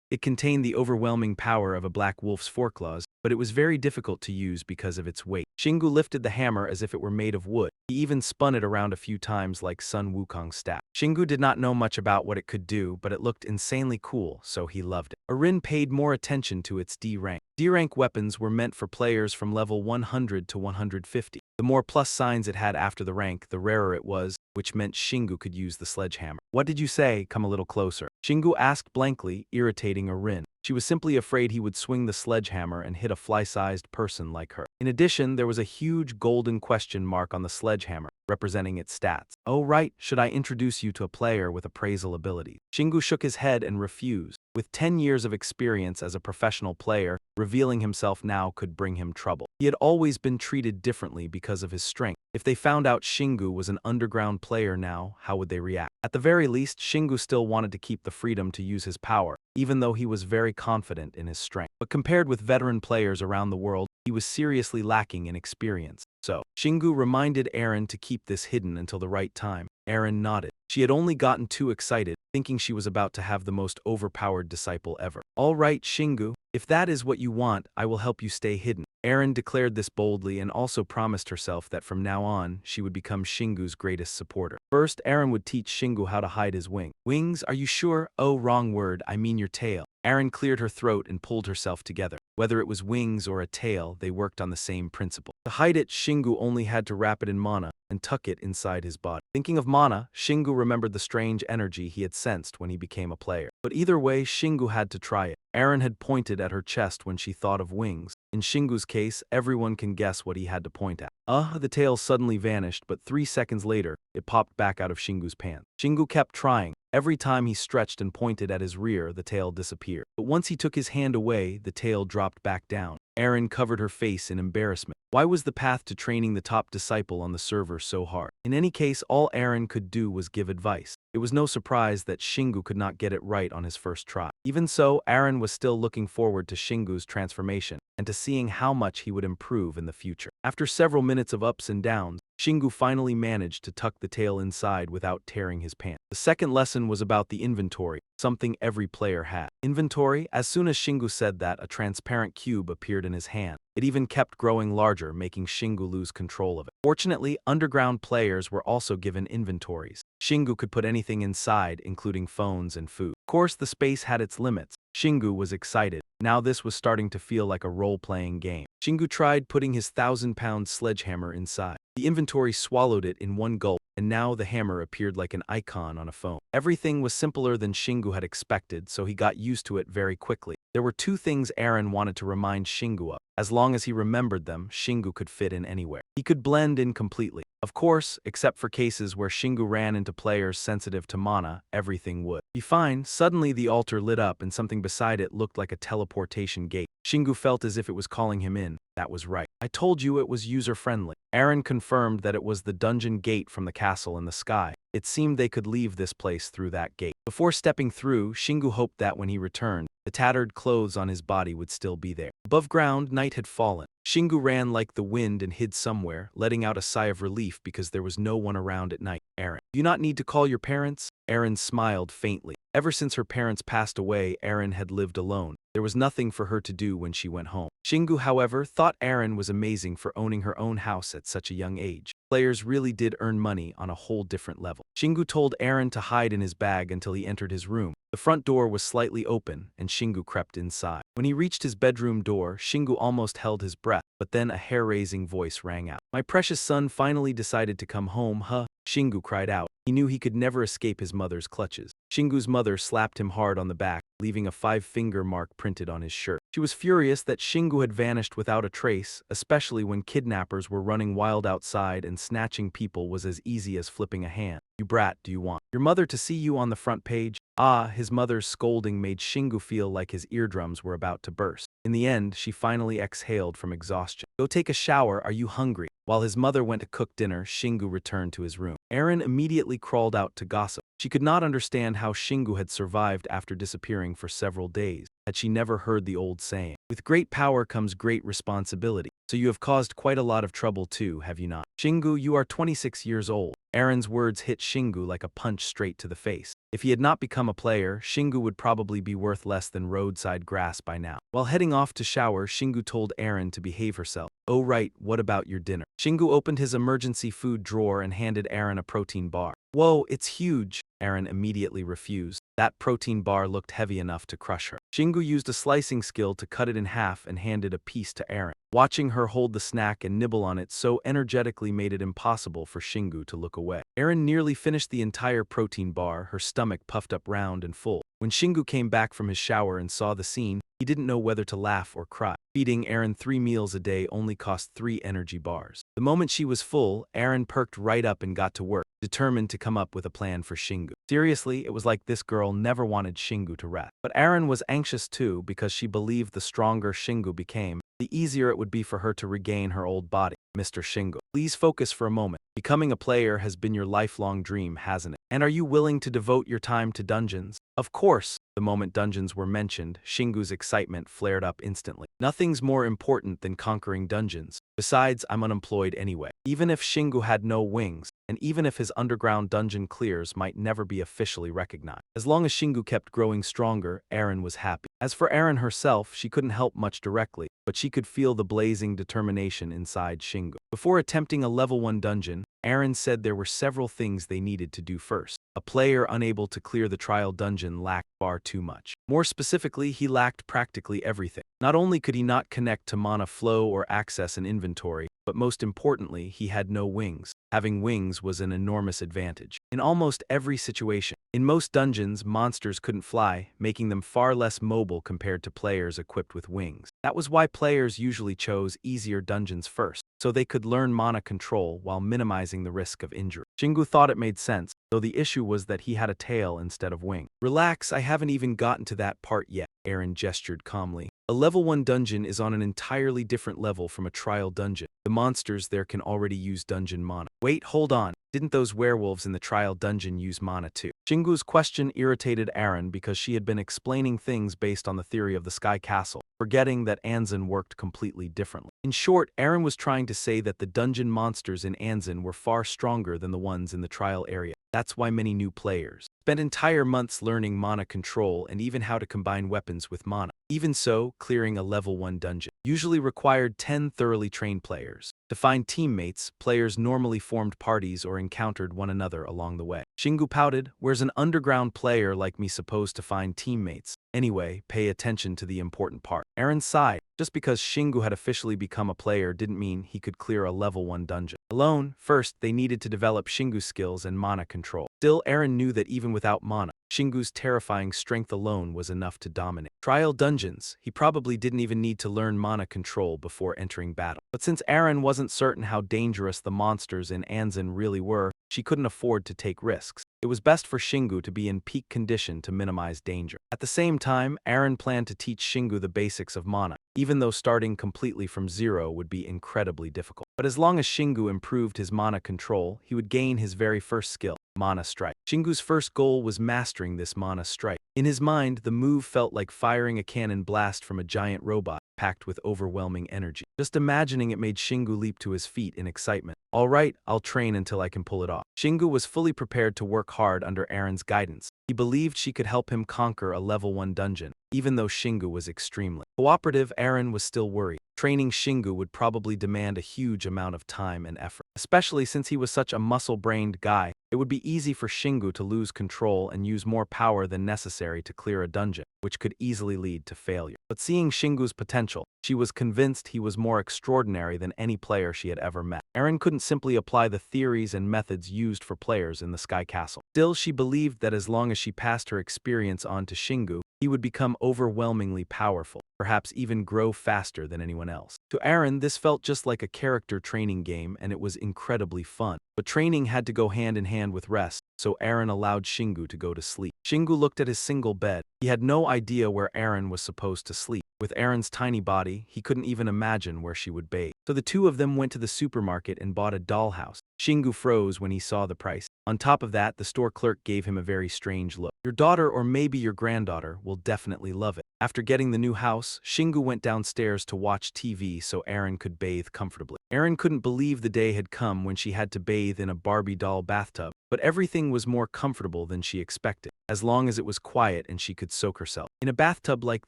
It contained the overwhelming power of a black wolf's foreclaws, but it was very difficult to use because of its weight. Shingu lifted the hammer as if it were made of wood. He even spun it around a few times like Sun Wukong's staff. Shingu did not know much about what it could do, but it looked insanely cool, so he loved it. Rin paid more attention to its D rank. D rank weapons were meant for players from level 100 to 150. The more plus signs it had after the rank, the rarer it was, which meant Shingu could use the sledgehammer. What did you say? Come a little closer. Shingu asked blankly, irritating Rin. She was simply afraid he would swing the sledgehammer and hit a fly-sized person like her. In addition, there was a huge golden question mark on the sledgehammer, representing its stats. Oh right, should I introduce you to a player with appraisal abilities? Shingu shook his head and refused. With 10 years of experience as a professional player, revealing himself now could bring him trouble. He had always been treated differently because of his strength. If they found out Shingu was an underground player now, how would they react? At the very least, Shingu still wanted to keep the freedom to use his power, even though he was very confident in his strength. But compared with veteran players around the world, he was seriously lacking in experience. So, Shingu reminded Aaron to keep this hidden until the right time. Aaron nodded. She had only gotten too excited, thinking she was about to have the most overpowered disciple ever. All right, Shingu, if that is what you want, I will help you stay hidden. Aaron declared this boldly and also promised herself that from now on, she would become Shingu's greatest supporter. First, Aaron would teach Shingu how to hide his wing. Wings, are you sure? Oh, wrong word, I mean your tail. Aaron cleared her throat and pulled herself together. Whether it was wings or a tail, they worked on the same principle. To hide it, Shingu only had to wrap it in mana and tuck it inside his body. Thinking of mana, Shingu remembered the strange energy he had sensed when he became a player. But either way, Shingu had to try it. Aaron had pointed at her chest when she thought of wings. In Shingu's case, everyone can guess what he had to point at. The tail suddenly vanished, but 3 seconds later, it popped back out of Shingu's pants. Shingu kept trying. Every time he stretched and pointed at his rear, the tail disappeared. But once he took his hand away, the tail dropped back down. Aaron covered her face in embarrassment. Why was the path to training the top disciple on the server so hard? In any case, all Aaron could do was give advice. It was no surprise that Shingu could not get it right on his first try. Even so, Aaron was still looking forward to Shingu's transformation and to seeing how much he would improve in the future. After several minutes of ups and downs, Shingu finally managed to tuck the tail inside without tearing his pants. The second lesson was about the inventory, something every player had. Inventory? As soon as Shingu said that, a transparent cube appeared in his hand. It even kept growing larger, making Shingu lose control of it. Fortunately, underground players were also given inventories. Shingu could put anything inside, including phones and food. Of course, the space had its limits. Shingu was excited. Now this was starting to feel like a role-playing game. Shingu tried putting his 1,000-pound sledgehammer inside. The inventory swallowed it in one gulp, and now the hammer appeared like an icon on a phone. Everything was simpler than Shingu had expected, so he got used to it very quickly. There were 2 things Aaron wanted to remind Shingu of. As long as he remembered them, Shingu could fit in anywhere. He could blend in completely. Of course, except for cases where Shingu ran into players sensitive to mana, everything would be fine. Suddenly the altar lit up and something beside it looked like a teleportation gate. Shingu felt as if it was calling him in. That was right. I told you it was user-friendly. Aaron confirmed that it was the dungeon gate from the castle in the sky. It seemed they could leave this place through that gate. Before stepping through, Shingu hoped that when he returned, the tattered clothes on his body would still be there. Above ground, night had fallen. Shingu ran like the wind and hid somewhere, letting out a sigh of relief because there was no one around at night. Aaron, do you not need to call your parents? Aaron smiled faintly. Ever since her parents passed away, Aaron had lived alone. There was nothing for her to do when she went home. Shingu, however, thought Aaron was amazing for owning her own house at such a young age. Players really did earn money on a whole different level. Shingu told Aaron to hide in his bag until he entered his room. The front door was slightly open, and Shingu crept inside. When he reached his bedroom door, Shingu almost held his breath, but then a hair-raising voice rang out. My precious son finally decided to come home, huh? Shingu cried out. He knew he could never escape his mother's clutches. Shingu's mother slapped him hard on the back, leaving a 5-finger mark printed on his shirt. She was furious that Shingu had vanished without a trace, especially when kidnappers were running wild outside and snatching people was as easy as flipping a hand. You brat, do you want your mother to see you on the front page? His mother's scolding made Shingu feel like his eardrums were about to burst. In the end, she finally exhaled from exhaustion. Go take a shower, are you hungry? While his mother went to cook dinner, Shingu returned to his room. Aaron immediately crawled out to gossip. She could not understand how Shingu had survived after disappearing for several days. Had she never heard the old saying? With great power comes great responsibility. So you have caused quite a lot of trouble too, have you not? Shingu, you are 26 years old. Aaron's words hit Shingu like a punch straight to the face. If he had not become a player, Shingu would probably be worth less than roadside grass by now. While heading off to shower, Shingu told Aaron to behave herself. Oh right, what about your dinner? Shingu opened his emergency food drawer and handed Aaron a protein bar. Whoa, it's huge. Aaron immediately refused. That protein bar looked heavy enough to crush her. Shingu used a slicing skill to cut it in half and handed a piece to Aaron. Watching her hold the snack and nibble on it so energetically made it impossible for Shingu to look away. Aaron nearly finished the entire protein bar, her stomach puffed up round and full. When Shingu came back from his shower and saw the scene, he didn't know whether to laugh or cry. Feeding Aaron 3 meals a day only cost 3 energy bars. The moment she was full, Aaron perked right up and got to work, determined to come up with a plan for Shingu. Seriously, it was like this girl never wanted Shingu to rest. But Aaron was anxious too because she believed the stronger Shingu became, the easier it would be for her to regain her old body. Mr. Shingu, please focus for a moment. Becoming a player has been your lifelong dream, hasn't it? And are you willing to devote your time to dungeons? Of course. The moment dungeons were mentioned, Shingu's excitement flared up instantly. Nothing's more important than conquering dungeons. Besides, I'm unemployed anyway. Even if Shingu had no wings, and even if his underground dungeon clears might never be officially recognized. As long as Shingu kept growing stronger, Aaron was happy. As for Aaron herself, she couldn't help much directly, but she could feel the blazing determination inside Shingu. Before attempting a level 1 dungeon, Aaron said there were several things they needed to do first. A player unable to clear the trial dungeon lacked far too much. More specifically, he lacked practically everything. Not only could he not connect to mana flow or access an inventory, but most importantly, he had no wings. Having wings was an enormous advantage in almost every situation. In most dungeons, monsters couldn't fly, making them far less mobile compared to players equipped with wings. That was why players usually chose easier dungeons first, so they could learn mana control while minimizing the risk of injury. Shingu thought it made sense, though the issue was that he had a tail instead of wing. Relax, I haven't even gotten to that part yet, Aaron gestured calmly. A level 1 dungeon is on an entirely different level from a trial dungeon. The monsters there can already use dungeon mana. Wait, hold on. Didn't those werewolves in the trial dungeon use mana too? Shingu's question irritated Aaron because she had been explaining things based on the theory of the Sky Castle, forgetting that Anzin worked completely differently. In short, Aaron was trying to say that the dungeon monsters in Anzin were far stronger than the ones in the trial area. That's why many new players spent entire months learning mana control and even how to combine weapons with mana. Even so, clearing a level 1 dungeon usually required 10 thoroughly trained players. To find teammates, players normally formed parties or encountered one another along the way. Shingu pouted, "Where's an underground player like me supposed to find teammates? Anyway, pay attention to the important part." Aaron sighed. Just because Shingu had officially become a player didn't mean he could clear a level 1 dungeon alone. First, they needed to develop Shingu's skills and mana control. Still, Aaron knew that even without mana, Shingu's terrifying strength alone was enough to dominate trial dungeons. He probably didn't even need to learn mana control before entering battle. But since Aaron wasn't certain how dangerous the monsters in Anzin really were, she couldn't afford to take risks. It was best for Shingu to be in peak condition to minimize danger. At the same time, Aaron planned to teach Shingu the basics of mana, even though starting completely from zero would be incredibly difficult. But as long as Shingu improved his mana control, he would gain his very first skill, Mana Strike. Shingu's first goal was mastering this Mana Strike. In his mind, the move felt like firing a cannon blast from a giant robot, packed with overwhelming energy. Just imagining it made Shingu leap to his feet in excitement. All right, I'll train until I can pull it off. Shingu was fully prepared to work hard under Aaron's guidance. He believed she could help him conquer a level 1 dungeon, even though Shingu was extremely cooperative. Aaron was still worried. Training Shingu would probably demand a huge amount of time and effort, especially since he was such a muscle-brained guy. It would be easy for Shingu to lose control and use more power than necessary to clear a dungeon, which could easily lead to failure. But seeing Shingu's potential, she was convinced he was more extraordinary than any player she had ever met. Aaron couldn't simply apply the theories and methods used for players in the Sky Castle. Still, she believed that as long as she passed her experience on to Shingu, he would become overwhelmingly powerful, perhaps even grow faster than anyone else. To Aaron, this felt just like a character training game, and it was incredibly fun. But training had to go hand in hand with rest, so Aaron allowed Shingu to go to sleep. Shingu looked at his single bed. He had no idea where Aaron was supposed to sleep. With Aaron's tiny body, he couldn't even imagine where she would bathe. So the two of them went to the supermarket and bought a dollhouse. Shingu froze when he saw the price. On top of that, the store clerk gave him a very strange look. "Your daughter, or maybe your granddaughter, will definitely love it." After getting the new house, Shingu went downstairs to watch TV so Aaron could bathe comfortably. Aaron couldn't believe the day had come when she had to bathe in a Barbie doll bathtub, but everything was more comfortable than she expected, as long as it was quiet and she could soak herself in a bathtub like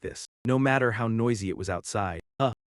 this, no matter how noisy it was outside.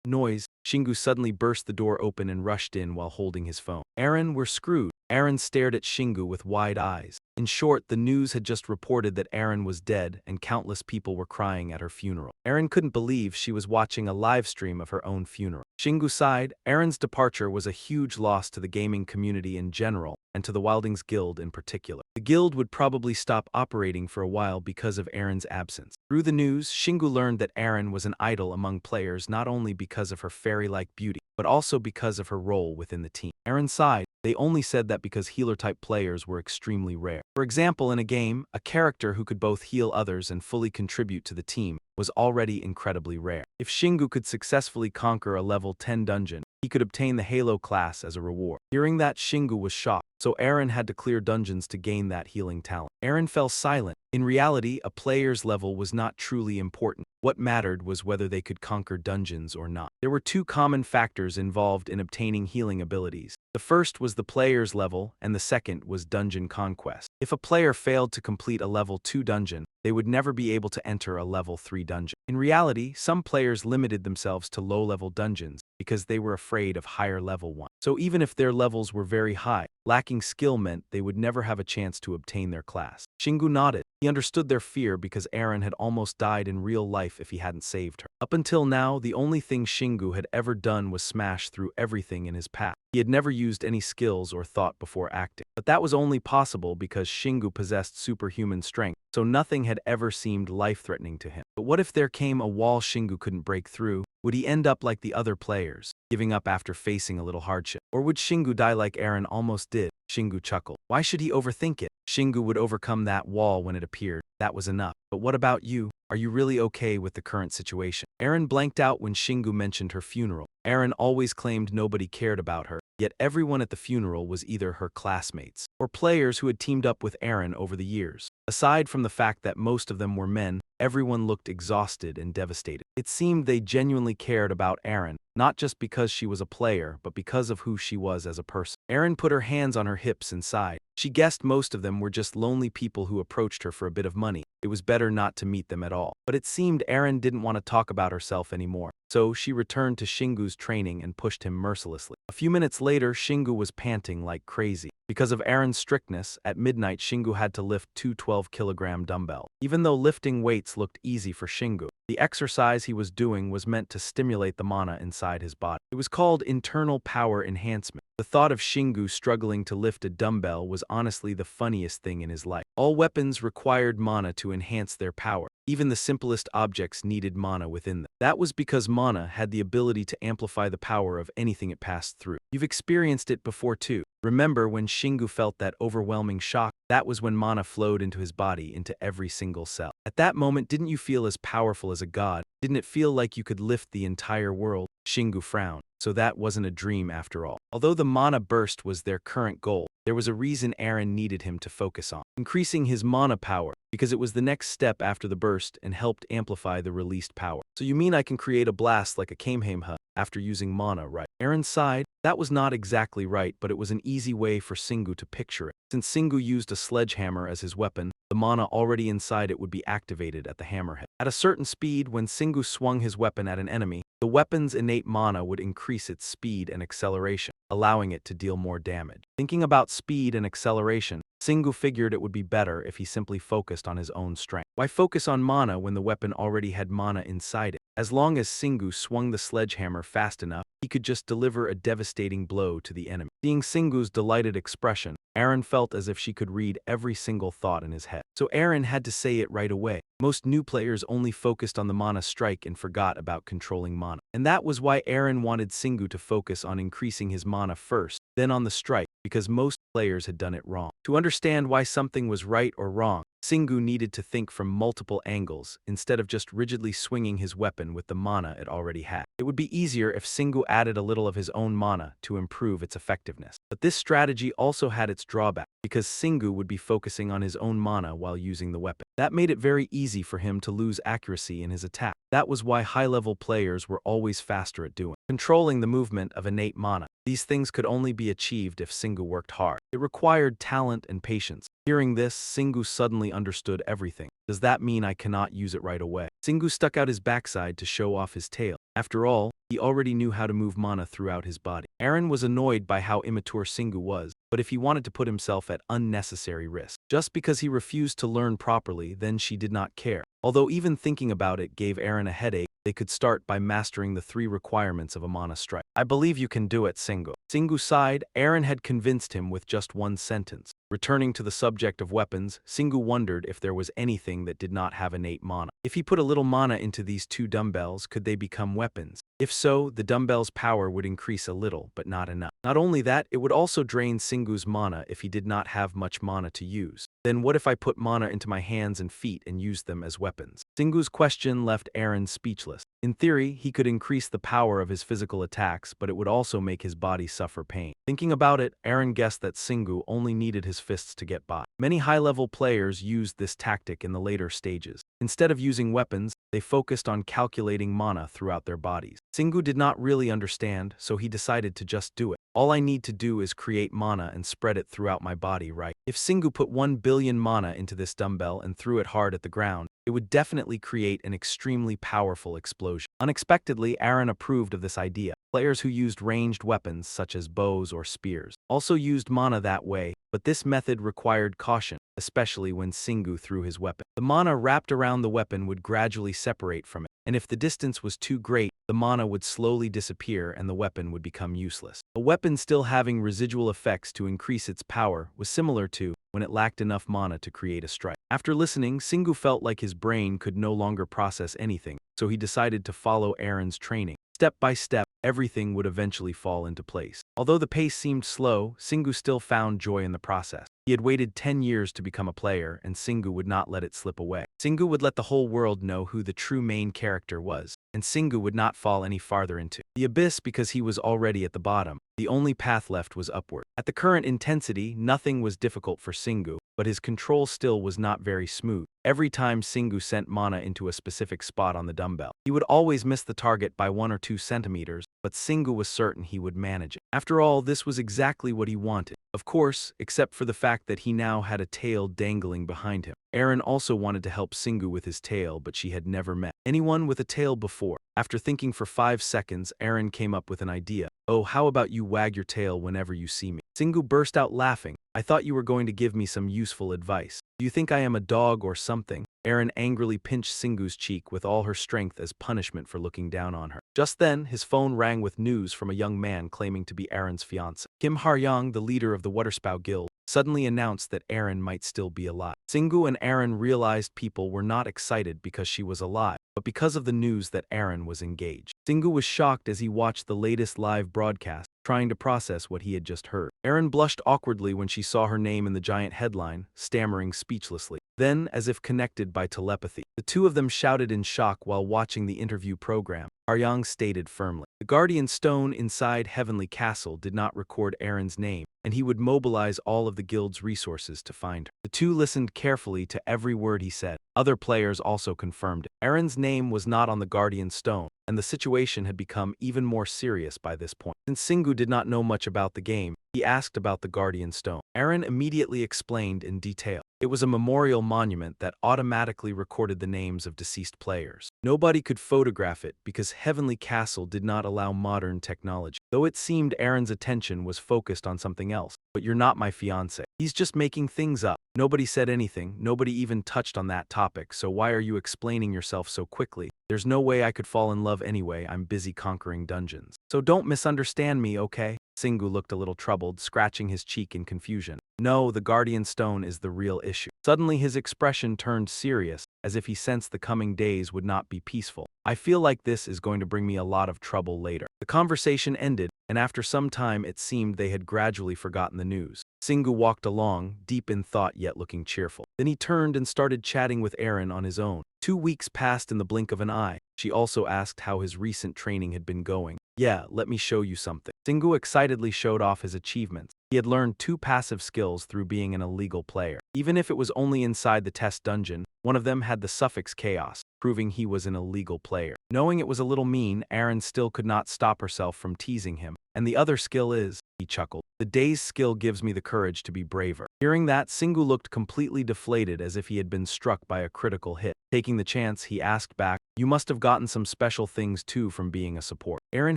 Noise. Shingu suddenly burst the door open and rushed in while holding his phone. "Aaron, we're screwed." Aaron stared at Shingu with wide eyes. In short, the news had just reported that Aaron was dead and countless people were crying at her funeral. Aaron couldn't believe she was watching a live stream of her own funeral. Shingu sighed. Aaron's departure was a huge loss to the gaming community in general, and to the Wildings Guild in particular. The guild would probably stop operating for a while because of Aaron's absence. Through the news, Shingu learned that Aaron was an idol among players not only because of her fairy-like beauty, but also because of her role within the team. Aaron sighed. They only said that because healer-type players were extremely rare. For example, in a game, a character who could both heal others and fully contribute to the team was already incredibly rare. If Shingu could successfully conquer a level 10 dungeon, he could obtain the Halo class as a reward. Hearing that, Shingu was shocked, so Aaron had to clear dungeons to gain that healing talent. Aaron fell silent. In reality, a player's level was not truly important. What mattered was whether they could conquer dungeons or not. There were two common factors involved in obtaining healing abilities. The first was the player's level, and the second was dungeon conquest. If a player failed to complete a level 2 dungeon, they would never be able to enter a level 3 dungeon. In reality, some players limited themselves to low-level dungeons because they were afraid of higher-level ones. So even if their levels were very high, lacking skill meant they would never have a chance to obtain their class. Shingu nodded. He understood their fear because Eren had almost died in real life if he hadn't saved her. Up until now, the only thing Shingu had ever done was smash through everything in his path. He had never used any skills or thought before acting. But that was only possible because Shingu possessed superhuman strength, so nothing had ever seemed life-threatening to him. But what if there came a wall Shingu couldn't break through? Would he end up like the other players, giving up after facing a little hardship? Or would Shingu die like Eren almost did? Shingu chuckled. Why should he overthink it? Shingu would overcome that wall when it appeared. That was enough. But what about you? Are you really okay with the current situation? Eren blanked out when Shingu mentioned her funeral. Eren always claimed nobody cared about her, yet everyone at the funeral was either her classmates or players who had teamed up with Eren over the years. Aside from the fact that most of them were men, everyone looked exhausted and devastated. It seemed they genuinely cared about Eren, not just because she was a player, but because of who she was as a person. Eren put her hands on her hips and sighed. She guessed most of them were just lonely people who approached her for a bit of money. It was better not to meet them at all. But it seemed Eren didn't want to talk about herself anymore. So she returned to Shingu's training and pushed him mercilessly. A few minutes later, Shingu was panting like crazy. Because of Eren's strictness, at midnight Shingu had to lift two 12-kilogram dumbbells. Even though lifting weights looked easy for Shingu, the exercise he was doing was meant to stimulate the mana inside his body. It was called internal power enhancement. The thought of Shingu struggling to lift a dumbbell was honestly the funniest thing in his life. All weapons required mana to enhance their power. Even the simplest objects needed mana within them. That was because mana had the ability to amplify the power of anything it passed through. You've experienced it before too. Remember when Shingu felt that overwhelming shock? That was when mana flowed into his body, into every single cell. At that moment, didn't you feel as powerful as a god? Didn't it feel like you could lift the entire world? Shingu frowned. So that wasn't a dream after all. Although the mana burst was their current goal, there was a reason Eren needed him to focus on. Increasing his mana power, because it was the next step after the burst and helped amplify the released power. So you mean I can create a blast like a Kamehameha after using mana, right? Eren sighed. That was not exactly right, but it was an easy way for Shingu to picture it. Since Shingu used a sledgehammer as his weapon, the mana already inside it would be activated at the hammerhead. At a certain speed, when Shingu swung his weapon at an enemy, the weapon's innate mana would increase its speed and acceleration, allowing it to deal more damage. Thinking about speed and acceleration, Shingu figured it would be better if he simply focused on his own strength. Why focus on mana when the weapon already had mana inside it? As long as Shingu swung the sledgehammer fast enough, he could just deliver a devastating blow to the enemy. Seeing Shingu's delighted expression, Eren felt as if she could read every single thought in his head. So Eren had to say it right away. Most new players only focused on the mana strike and forgot about controlling mana. And that was why Eren wanted Shingu to focus on increasing his mana first, then on the strike, because most players had done it wrong. To understand why something was right or wrong, Shingu needed to think from multiple angles instead of just rigidly swinging his weapon with the mana it already had. It would be easier if Shingu added a little of his own mana to improve its effectiveness. But this strategy also had its drawback, because Shingu would be focusing on his own mana while using the weapon. That made it very easy for him to lose accuracy in his attack. That was why high-level players were always faster at doing. Controlling the movement of innate mana. These things could only be achieved if Shingu worked hard. It required talent and patience. Hearing this, Shingu suddenly understood everything. Does that mean I cannot use it right away? Shingu stuck out his backside to show off his tail. After all, he already knew how to move mana throughout his body. Eren was annoyed by how immature Shingu was, but if he wanted to put himself at unnecessary risk. Just because he refused to learn properly, then she did not care. Although even thinking about it gave Eren a headache, they could start by mastering the 3 requirements of a mana strike. I believe you can do it, Shingu. Shingu sighed. Eren had convinced him with just one sentence. Returning to the subject of weapons, Shingu wondered if there was anything that did not have innate mana. If he put a little mana into these 2 dumbbells, could they become weapons? If so, the dumbbell's power would increase a little, but not enough. Not only that, it would also drain Shingu's mana if he did not have much mana to use. Then what if I put mana into my hands and feet and used them as weapons? Shingu's question left Eren speechless. In theory, he could increase the power of his physical attacks, but it would also make his body suffer pain. Thinking about it, Eren guessed that Shingu only needed his fists to get by. Many high-level players used this tactic in the later stages. Instead of using weapons, they focused on calculating mana throughout their bodies. Shingu did not really understand, so he decided to just do it. All I need to do is create mana and spread it throughout my body, right? If Singu put 1 billion mana into this dumbbell and threw it hard at the ground, it would definitely create an extremely powerful explosion. Unexpectedly, Aaron approved of this idea. Players who used ranged weapons such as bows or spears also used mana that way, but this method required caution, especially when Singu threw his weapon. The mana wrapped around the weapon would gradually separate from it, and if the distance was too great, the mana would slowly disappear and the weapon would become useless. A weapon still having residual effects to increase its power was similar to when it lacked enough mana to create a strike. After listening, Singu felt like his brain could no longer process anything, so he decided to follow Aaron's training. Step by step, everything would eventually fall into place. Although the pace seemed slow, Singu still found joy in the process. He had waited 10 years to become a player, and Singu would not let it slip away. Singu would let the whole world know who the true main character was, and Singu would not fall any farther into the abyss because he was already at the bottom. The only path left was upward. At the current intensity, nothing was difficult for Singu, but his control still was not very smooth. Every time Singu sent mana into a specific spot on the dumbbell, he would always miss the target by 1 or 2 centimeters, but Singu was certain he would manage it. After all, this was exactly what he wanted. Of course, except for the fact that he now had a tail dangling behind him. Aaron also wanted to help Singu with his tail, but she had never met anyone with a tail before. After thinking for 5 seconds, Aaron came up with an idea. "Oh, how about you wag your tail whenever you see me?" Singu burst out laughing. "I thought you were going to give me some useful advice. Do you think I am a dog or something?" Aaron angrily pinched Singu's cheek with all her strength as punishment for looking down on her. Just then, his phone rang with news from a young man claiming to be Aaron's fiancé. Kim Haryang, the leader of the Waterspout Guild, suddenly announced that Aaron might still be alive. Singu and Aaron realized people were not excited because she was alive, but because of the news that Aaron was engaged. Singu was shocked as he watched the latest live broadcast, trying to process what he had just heard. Aaron blushed awkwardly when she saw her name in the giant headline, stammering speechlessly. Then, as if connected by telepathy, the two of them shouted in shock while watching the interview program. Haryang stated firmly, "The Guardian Stone inside Heavenly Castle did not record Aaron's name, and he would mobilize all of the guild's resources to find her." The two listened carefully to every word he said. Other players also confirmed it. Aaron's name was not on the Guardian Stone, and the situation had become even more serious by this point. Since Singu did not know much about the game, he asked about the Guardian Stone. Aaron immediately explained in detail. It was a memorial monument that automatically recorded the names of deceased players. Nobody could photograph it because Heavenly Castle did not allow modern technology. Though it seemed Aaron's attention was focused on something else. "But you're not my fiancé. He's just making things up." Nobody said anything, nobody even touched on that topic, so why are you explaining yourself so quickly? There's no way I could fall in love anyway, I'm busy conquering dungeons. So don't misunderstand me, okay? Singu looked a little troubled, scratching his cheek in confusion. No, the Guardian Stone is the real issue. Suddenly his expression turned serious, as if he sensed the coming days would not be peaceful. "I feel like this is going to bring me a lot of trouble later." The conversation ended, and after some time it seemed they had gradually forgotten the news. Singu walked along, deep in thought yet looking cheerful. Then he turned and started chatting with Aaron on his own. 2 weeks passed in the blink of an eye. She also asked how his recent training had been going. "Yeah, let me show you something." Singu excitedly showed off his achievements. He had learned 2 passive skills through being an illegal player. Even if it was only inside the test dungeon, one of them had the suffix chaos, proving he was an illegal player. Knowing it was a little mean, Aaron still could not stop herself from teasing him. "And the other skill is," he chuckled, "the day's skill gives me the courage to be braver." Hearing that, Singu looked completely deflated as if he had been struck by a critical hit. Taking the chance, he asked back, "You must have gotten some special things too from being a support." Aaron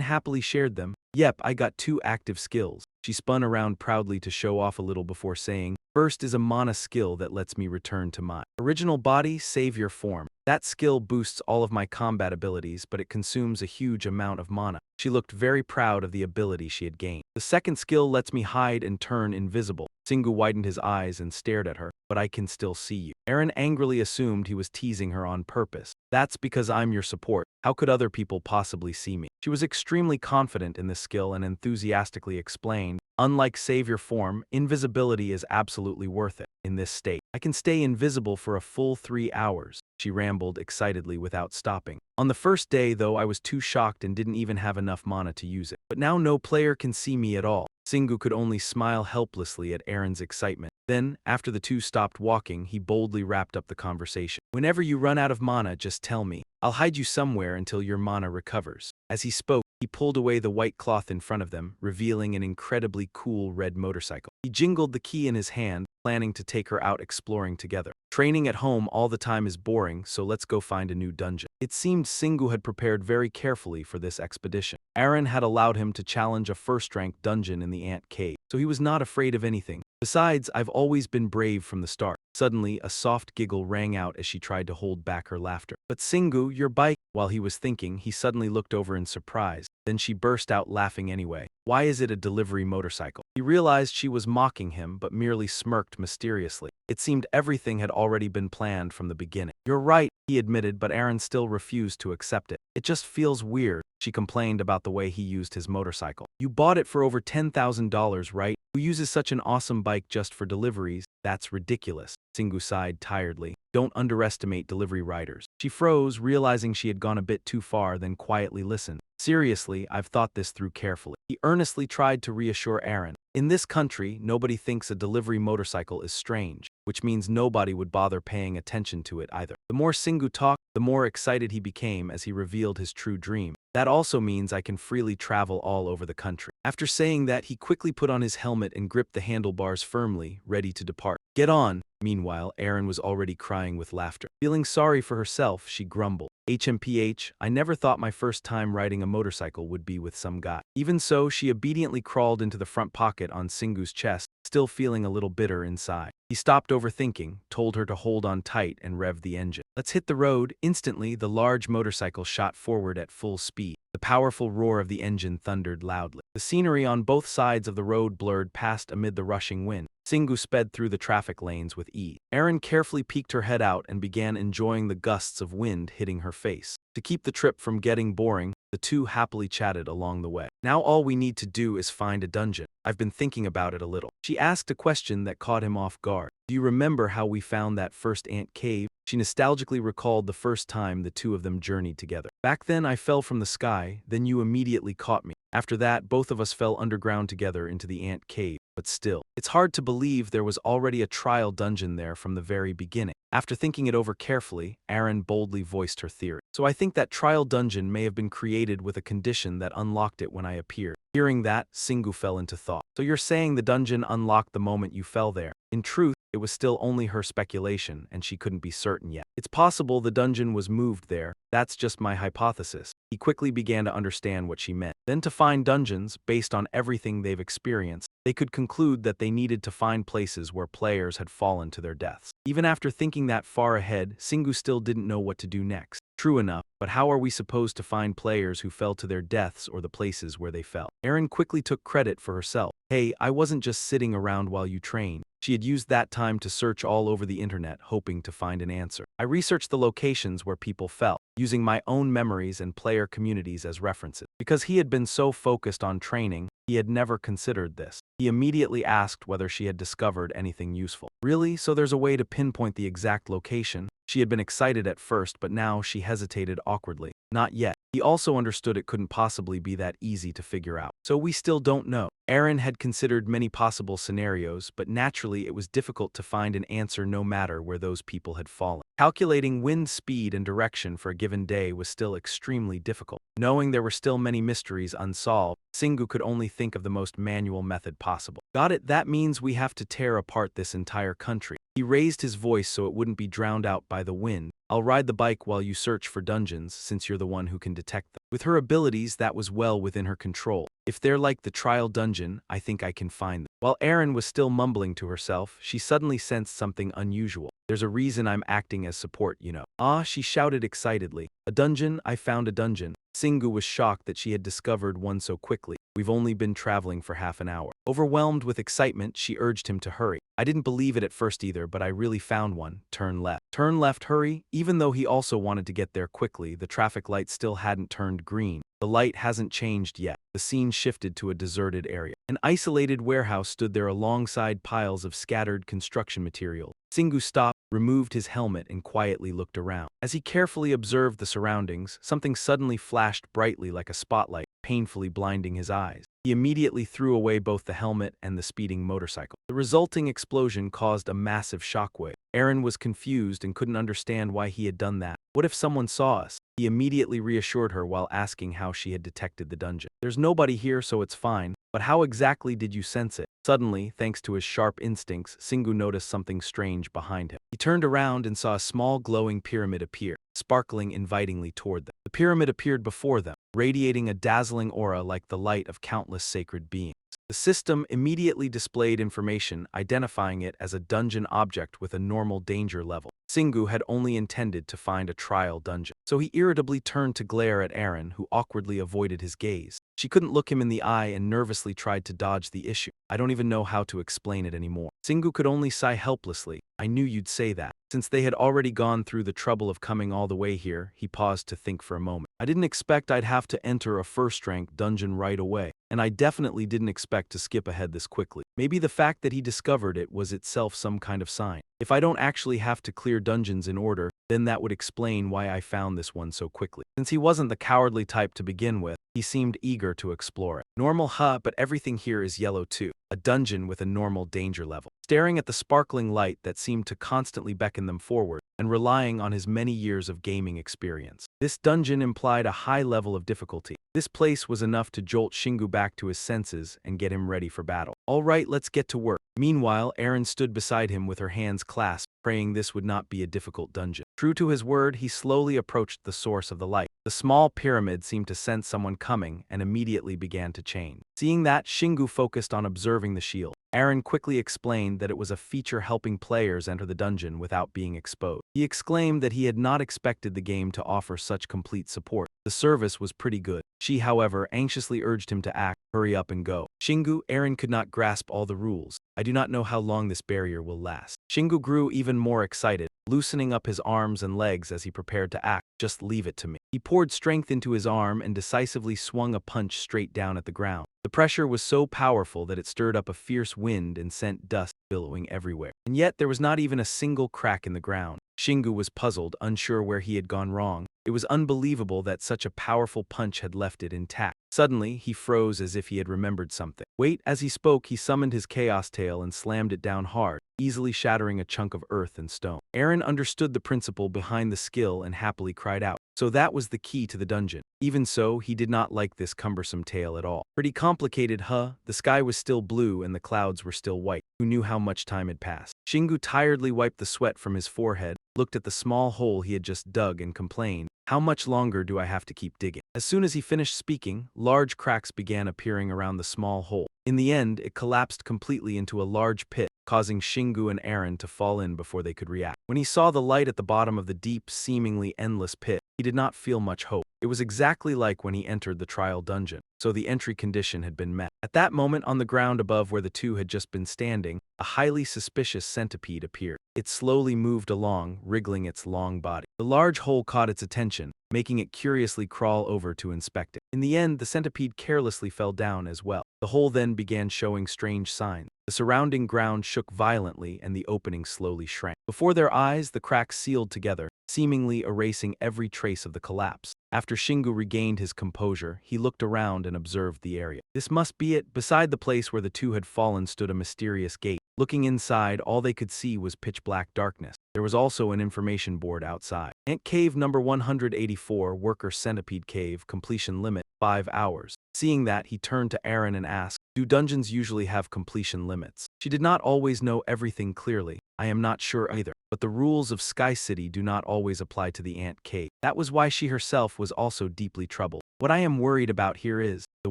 happily shared them. "Yep, I got 2 active skills." She spun around proudly to show off a little before saying, "First is a mana skill that lets me return to my original body, savior form. That skill boosts all of my combat abilities, but it consumes a huge amount of mana." She looked very proud of the ability she had gained. "The second skill lets me hide and turn invisible." Singu widened his eyes and stared at her. "But I can still see you." Aaron angrily assumed he was teasing her on purpose. "That's because I'm your support. How could other people possibly see me?" She was extremely confident in this skill and enthusiastically explained, "Unlike savior form, invisibility is absolutely worth it. In this state, I can stay invisible for a full 3 hours." She rambled excitedly without stopping. "On the first day, though, I was too shocked and didn't even have enough mana to use it. But now no player can see me at all." Singu could only smile helplessly at Aaron's excitement. Then, after the two stopped walking, he boldly wrapped up the conversation. "Whenever you run out of mana, just tell me. I'll hide you somewhere until your mana recovers." As he spoke, He pulled away the white cloth in front of them, revealing an incredibly cool red motorcycle. He jingled the key in his hand, planning to take her out exploring together. Training at home all the time is boring, so let's go find a new dungeon. It seemed Singu had prepared very carefully for this expedition. Aaron had allowed him to challenge a first-rank dungeon in the ant cave, so he was not afraid of anything. Besides, I've always been brave from the start. Suddenly, a soft giggle rang out as she tried to hold back her laughter. But Singu, your bike. While he was thinking, he suddenly looked over in surprise. Then she burst out laughing anyway. Why is it a delivery motorcycle? He realized she was mocking him, but merely smirked mysteriously. It seemed everything had already been planned from the beginning. You're right, he admitted, but Aaron still refused to accept it. It just feels weird. She complained about the way he used his motorcycle. You bought it for over $10,000, right? Who uses such an awesome bike just for deliveries? That's ridiculous. Singu sighed tiredly. Don't underestimate delivery riders. She froze, realizing she had gone a bit too far, then quietly listened. Seriously, I've thought this through carefully. He earnestly tried to reassure Aaron. In this country, nobody thinks a delivery motorcycle is strange, which means nobody would bother paying attention to it either. The more Singu talked, the more excited he became as he revealed his true dream. That also means I can freely travel all over the country. After saying that, he quickly put on his helmet and gripped the handlebars firmly, ready to depart. Get on! Meanwhile, Aaron was already crying with laughter. Feeling sorry for herself, she grumbled. HMPH, I never thought my first time riding a motorcycle would be with some guy. Even so, she obediently crawled into the front pocket on Singu's chest, still feeling a little bitter inside. He stopped overthinking, told her to hold on tight and rev the engine. Let's hit the road. Instantly, the large motorcycle shot forward at full speed. The powerful roar of the engine thundered loudly. The scenery on both sides of the road blurred past amid the rushing wind. Singu sped through the traffic lanes with ease. Aaron carefully peeked her head out and began enjoying the gusts of wind hitting her face. To keep the trip from getting boring, the two happily chatted along the way. Now all we need to do is find a dungeon. I've been thinking about it a little. She asked a question that caught him off guard. Do you remember how we found that first ant cave? She nostalgically recalled the first time the two of them journeyed together. Back then I fell from the sky, then you immediately caught me. After that, both of us fell underground together into the ant cave. But still, it's hard to believe there was already a trial dungeon there from the very beginning. After thinking it over carefully, Aaron boldly voiced her theory. So I think that trial dungeon may have been created with a condition that unlocked it when I appeared. Hearing that, Singu fell into thought. So you're saying the dungeon unlocked the moment you fell there? In truth, it was still only her speculation, and she couldn't be certain yet. It's possible the dungeon was moved there. That's just my hypothesis. He quickly began to understand what she meant. Then to find dungeons, based on everything they've experienced, they could conclude that they needed to find places where players had fallen to their deaths. Even after thinking that far ahead, Singu still didn't know what to do next. True enough, but how are we supposed to find players who fell to their deaths or the places where they fell? Aaron quickly took credit for herself. Hey, I wasn't just sitting around while you trained. She had used that time to search all over the internet, hoping to find an answer. I researched the locations where people fell, using my own memories and player communities as references. Because he had been so focused on training, he had never considered this. He immediately asked whether she had discovered anything useful. Really? So there's a way to pinpoint the exact location? She had been excited at first, but now she hesitated awkwardly. Not yet. He also understood it couldn't possibly be that easy to figure out. So we still don't know. Aaron had considered many possible scenarios, but naturally it was difficult to find an answer no matter where those people had fallen. Calculating wind speed and direction for a given day was still extremely difficult. Knowing there were still many mysteries unsolved, Singu could only think of the most manual method possible. Got it, that means we have to tear apart this entire country. He raised his voice so it wouldn't be drowned out by the wind. I'll ride the bike while you search for dungeons, since you're the one who can detect them. With her abilities, that was well within her control. If they're like the trial dungeon, I think I can find them. While Aaron was still mumbling to herself, she suddenly sensed something unusual. There's a reason I'm acting as support, you know. Ah, she shouted excitedly. A dungeon? I found a dungeon. Singu was shocked that she had discovered one so quickly. We've only been traveling for half an hour. Overwhelmed with excitement, she urged him to hurry. I didn't believe it at first either, but I really found one. Turn left. Turn left, hurry? Even though he also wanted to get there quickly, the traffic light still hadn't turned green. The light hasn't changed yet. The scene shifted to a deserted area. An isolated warehouse stood there alongside piles of scattered construction material. Singu stopped, removed his helmet, and quietly looked around. As he carefully observed the surroundings, something suddenly flashed brightly like a spotlight, painfully blinding his eyes. He immediately threw away both the helmet and the speeding motorcycle. The resulting explosion caused a massive shockwave. Aaron was confused and couldn't understand why he had done that. What if someone saw us? He immediately reassured her while asking how she had detected the dungeon. There's nobody here, so it's fine. But how exactly did you sense it? Suddenly, thanks to his sharp instincts, Singu noticed something strange behind him. He turned around and saw a small glowing pyramid appear, sparkling invitingly toward them. The pyramid appeared before them, radiating a dazzling aura like the light of countless sacred beings. The system immediately displayed information identifying it as a dungeon object with a normal danger level. Singu had only intended to find a trial dungeon, so he irritably turned to glare at Aaron, who awkwardly avoided his gaze. She couldn't look him in the eye and nervously tried to dodge the issue. I don't even know how to explain it anymore. Singu could only sigh helplessly. I knew you'd say that. Since they had already gone through the trouble of coming all the way here, he paused to think for a moment. I didn't expect I'd have to enter a first-rank dungeon right away, and I definitely didn't expect to skip ahead this quickly. Maybe the fact that he discovered it was itself some kind of sign. If I don't actually have to clear dungeons in order, then that would explain why I found this one so quickly. Since he wasn't the cowardly type to begin with, he seemed eager to explore it. Normal, but everything here is yellow too. A dungeon with a normal danger level. Staring at the sparkling light that seemed to constantly beckon them forward, and relying on his many years of gaming experience. This dungeon implied a high level of difficulty. This place was enough to jolt Shingu back to his senses and get him ready for battle. All right, let's get to work. Meanwhile, Aaron stood beside him with her hands clasped, praying this would not be a difficult dungeon. True to his word, he slowly approached the source of the light. The small pyramid seemed to sense someone coming and immediately began to change. Seeing that, Shingu focused on observing the shield. Aaron quickly explained that it was a feature helping players enter the dungeon without being exposed. He exclaimed that he had not expected the game to offer such complete support. The service was pretty good. She, however, anxiously urged him to act, hurry up and go. Shingu, Aaron could not grasp all the rules. I do not know how long this barrier will last. Shingu grew even more excited, loosening up his arms and legs as he prepared to act. Just leave it to me. He poured strength into his arm and decisively swung a punch straight down at the ground. The pressure was so powerful that it stirred up a fierce wind and sent dust billowing everywhere. And yet there was not even a single crack in the ground. Shingu was puzzled, unsure where he had gone wrong. It was unbelievable that such a powerful punch had left it intact. Suddenly, he froze as if he had remembered something. Wait, as he spoke, he summoned his chaos tail and slammed it down hard, easily shattering a chunk of earth and stone. Aaron understood the principle behind the skill and happily cried out. So that was the key to the dungeon. Even so, he did not like this cumbersome tale at all. Pretty complicated, huh? The sky was still blue and the clouds were still white. Who knew how much time had passed? Shingu tiredly wiped the sweat from his forehead, looked at the small hole he had just dug and complained, how much longer do I have to keep digging? As soon as he finished speaking, large cracks began appearing around the small hole. In the end, it collapsed completely into a large pit, causing Shingu and Aaron to fall in before they could react. When he saw the light at the bottom of the deep, seemingly endless pit, he did not feel much hope. It was exactly like when he entered the trial dungeon, so the entry condition had been met. At that moment, on the ground above where the two had just been standing, a highly suspicious centipede appeared. It slowly moved along, wriggling its long body. The large hole caught its attention, making it curiously crawl over to inspect it. In the end, the centipede carelessly fell down as well. The hole then began showing strange signs. The surrounding ground shook violently and the opening slowly shrank. Before their eyes, the cracks sealed together, seemingly erasing every trace of the collapse. After Shingu regained his composure, he looked around and observed the area. This must be it. Beside the place where the two had fallen stood a mysterious gate. Looking inside, all they could see was pitch-black darkness. There was also an information board outside. Ant Cave number 184, Worker Centipede Cave, completion limit, 5 hours. Seeing that, he turned to Aaron and asked, do dungeons usually have completion limits? She did not always know everything clearly. I am not sure either. But the rules of Sky City do not always apply to the Ant Cave. That was why she herself was also deeply troubled. What I am worried about here is, the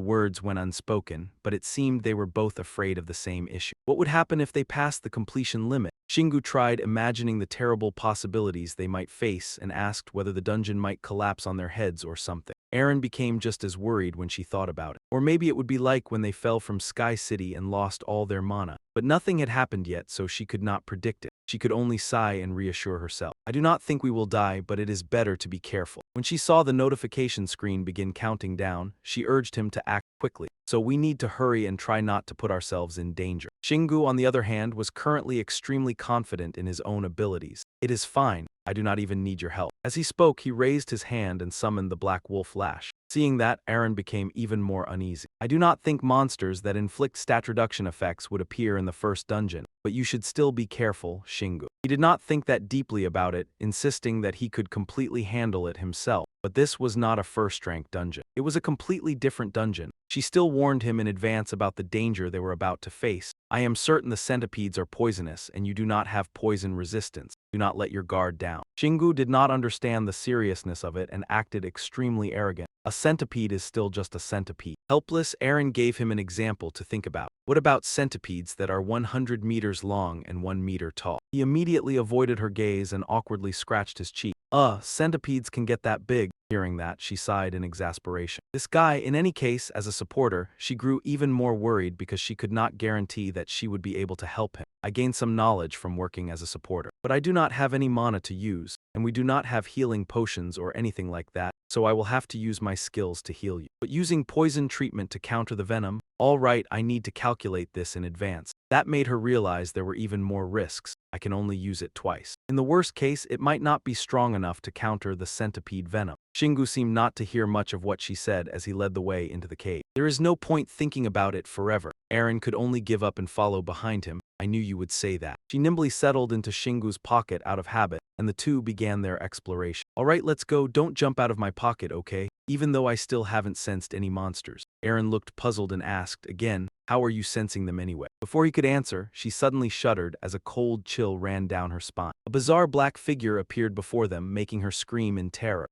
words went unspoken, but it seemed they were both afraid of the same issue. What would happen if they passed the completion limit? Shingu tried imagining the terrible possibilities they might face and asked whether the dungeon might collapse on their heads or something. Aaron became just as worried when she thought about it. Or maybe it would be like when they fell from Sky City and lost all their mana. But nothing had happened yet, so she could not predict it. She could only sigh and reassure herself. I do not think we will die, but it is better to be careful. When she saw the notification screen begin counting down, she urged him to act quickly. So we need to hurry and try not to put ourselves in danger. Shingu, on the other hand, was currently extremely confident in his own abilities. It is fine. I do not even need your help. As he spoke, he raised his hand and summoned the Black Wolf Lash. Seeing that, Aaron became even more uneasy. I do not think monsters that inflict stat reduction effects would appear in the first dungeon, but you should still be careful, Shingu. He did not think that deeply about it, insisting that he could completely handle it himself. But this was not a first-rank dungeon. It was a completely different dungeon. She still warned him in advance about the danger they were about to face. I am certain the centipedes are poisonous, and you do not have poison resistance. Do not let your guard down. Shingu did not understand the seriousness of it and acted extremely arrogant. A centipede is still just a centipede. Helpless, Aaron gave him an example to think about. What about centipedes that are 100 meters long and 1 meter tall? He immediately avoided her gaze and awkwardly scratched his cheek. Centipedes can get that big. Hearing that, she sighed in exasperation. This guy, in any case, as a supporter, she grew even more worried because she could not guarantee that she would be able to help him. I gained some knowledge from working as a supporter, but I do not have any mana to use, and we do not have healing potions or anything like that, so I will have to use my skills to heal you. But using poison treatment to counter the venom, all right, I need to calculate this in advance. That made her realize there were even more risks. I can only use it twice. In the worst case, it might not be strong enough to counter the centipede venom. Shingu seemed not to hear much of what she said as he led the way into the cave. There is no point thinking about it forever. Aaron could only give up and follow behind him. I knew you would say that. She nimbly settled into Shingu's pocket out of habit, and the two began their exploration. All right, let's go. Don't jump out of my pocket, okay? Even though I still haven't sensed any monsters. Aaron looked puzzled and asked, again, how are you sensing them anyway? Before he could answer, she suddenly shuddered as a cold chill ran down her spine. A bizarre black figure appeared before them, making her scream in terror.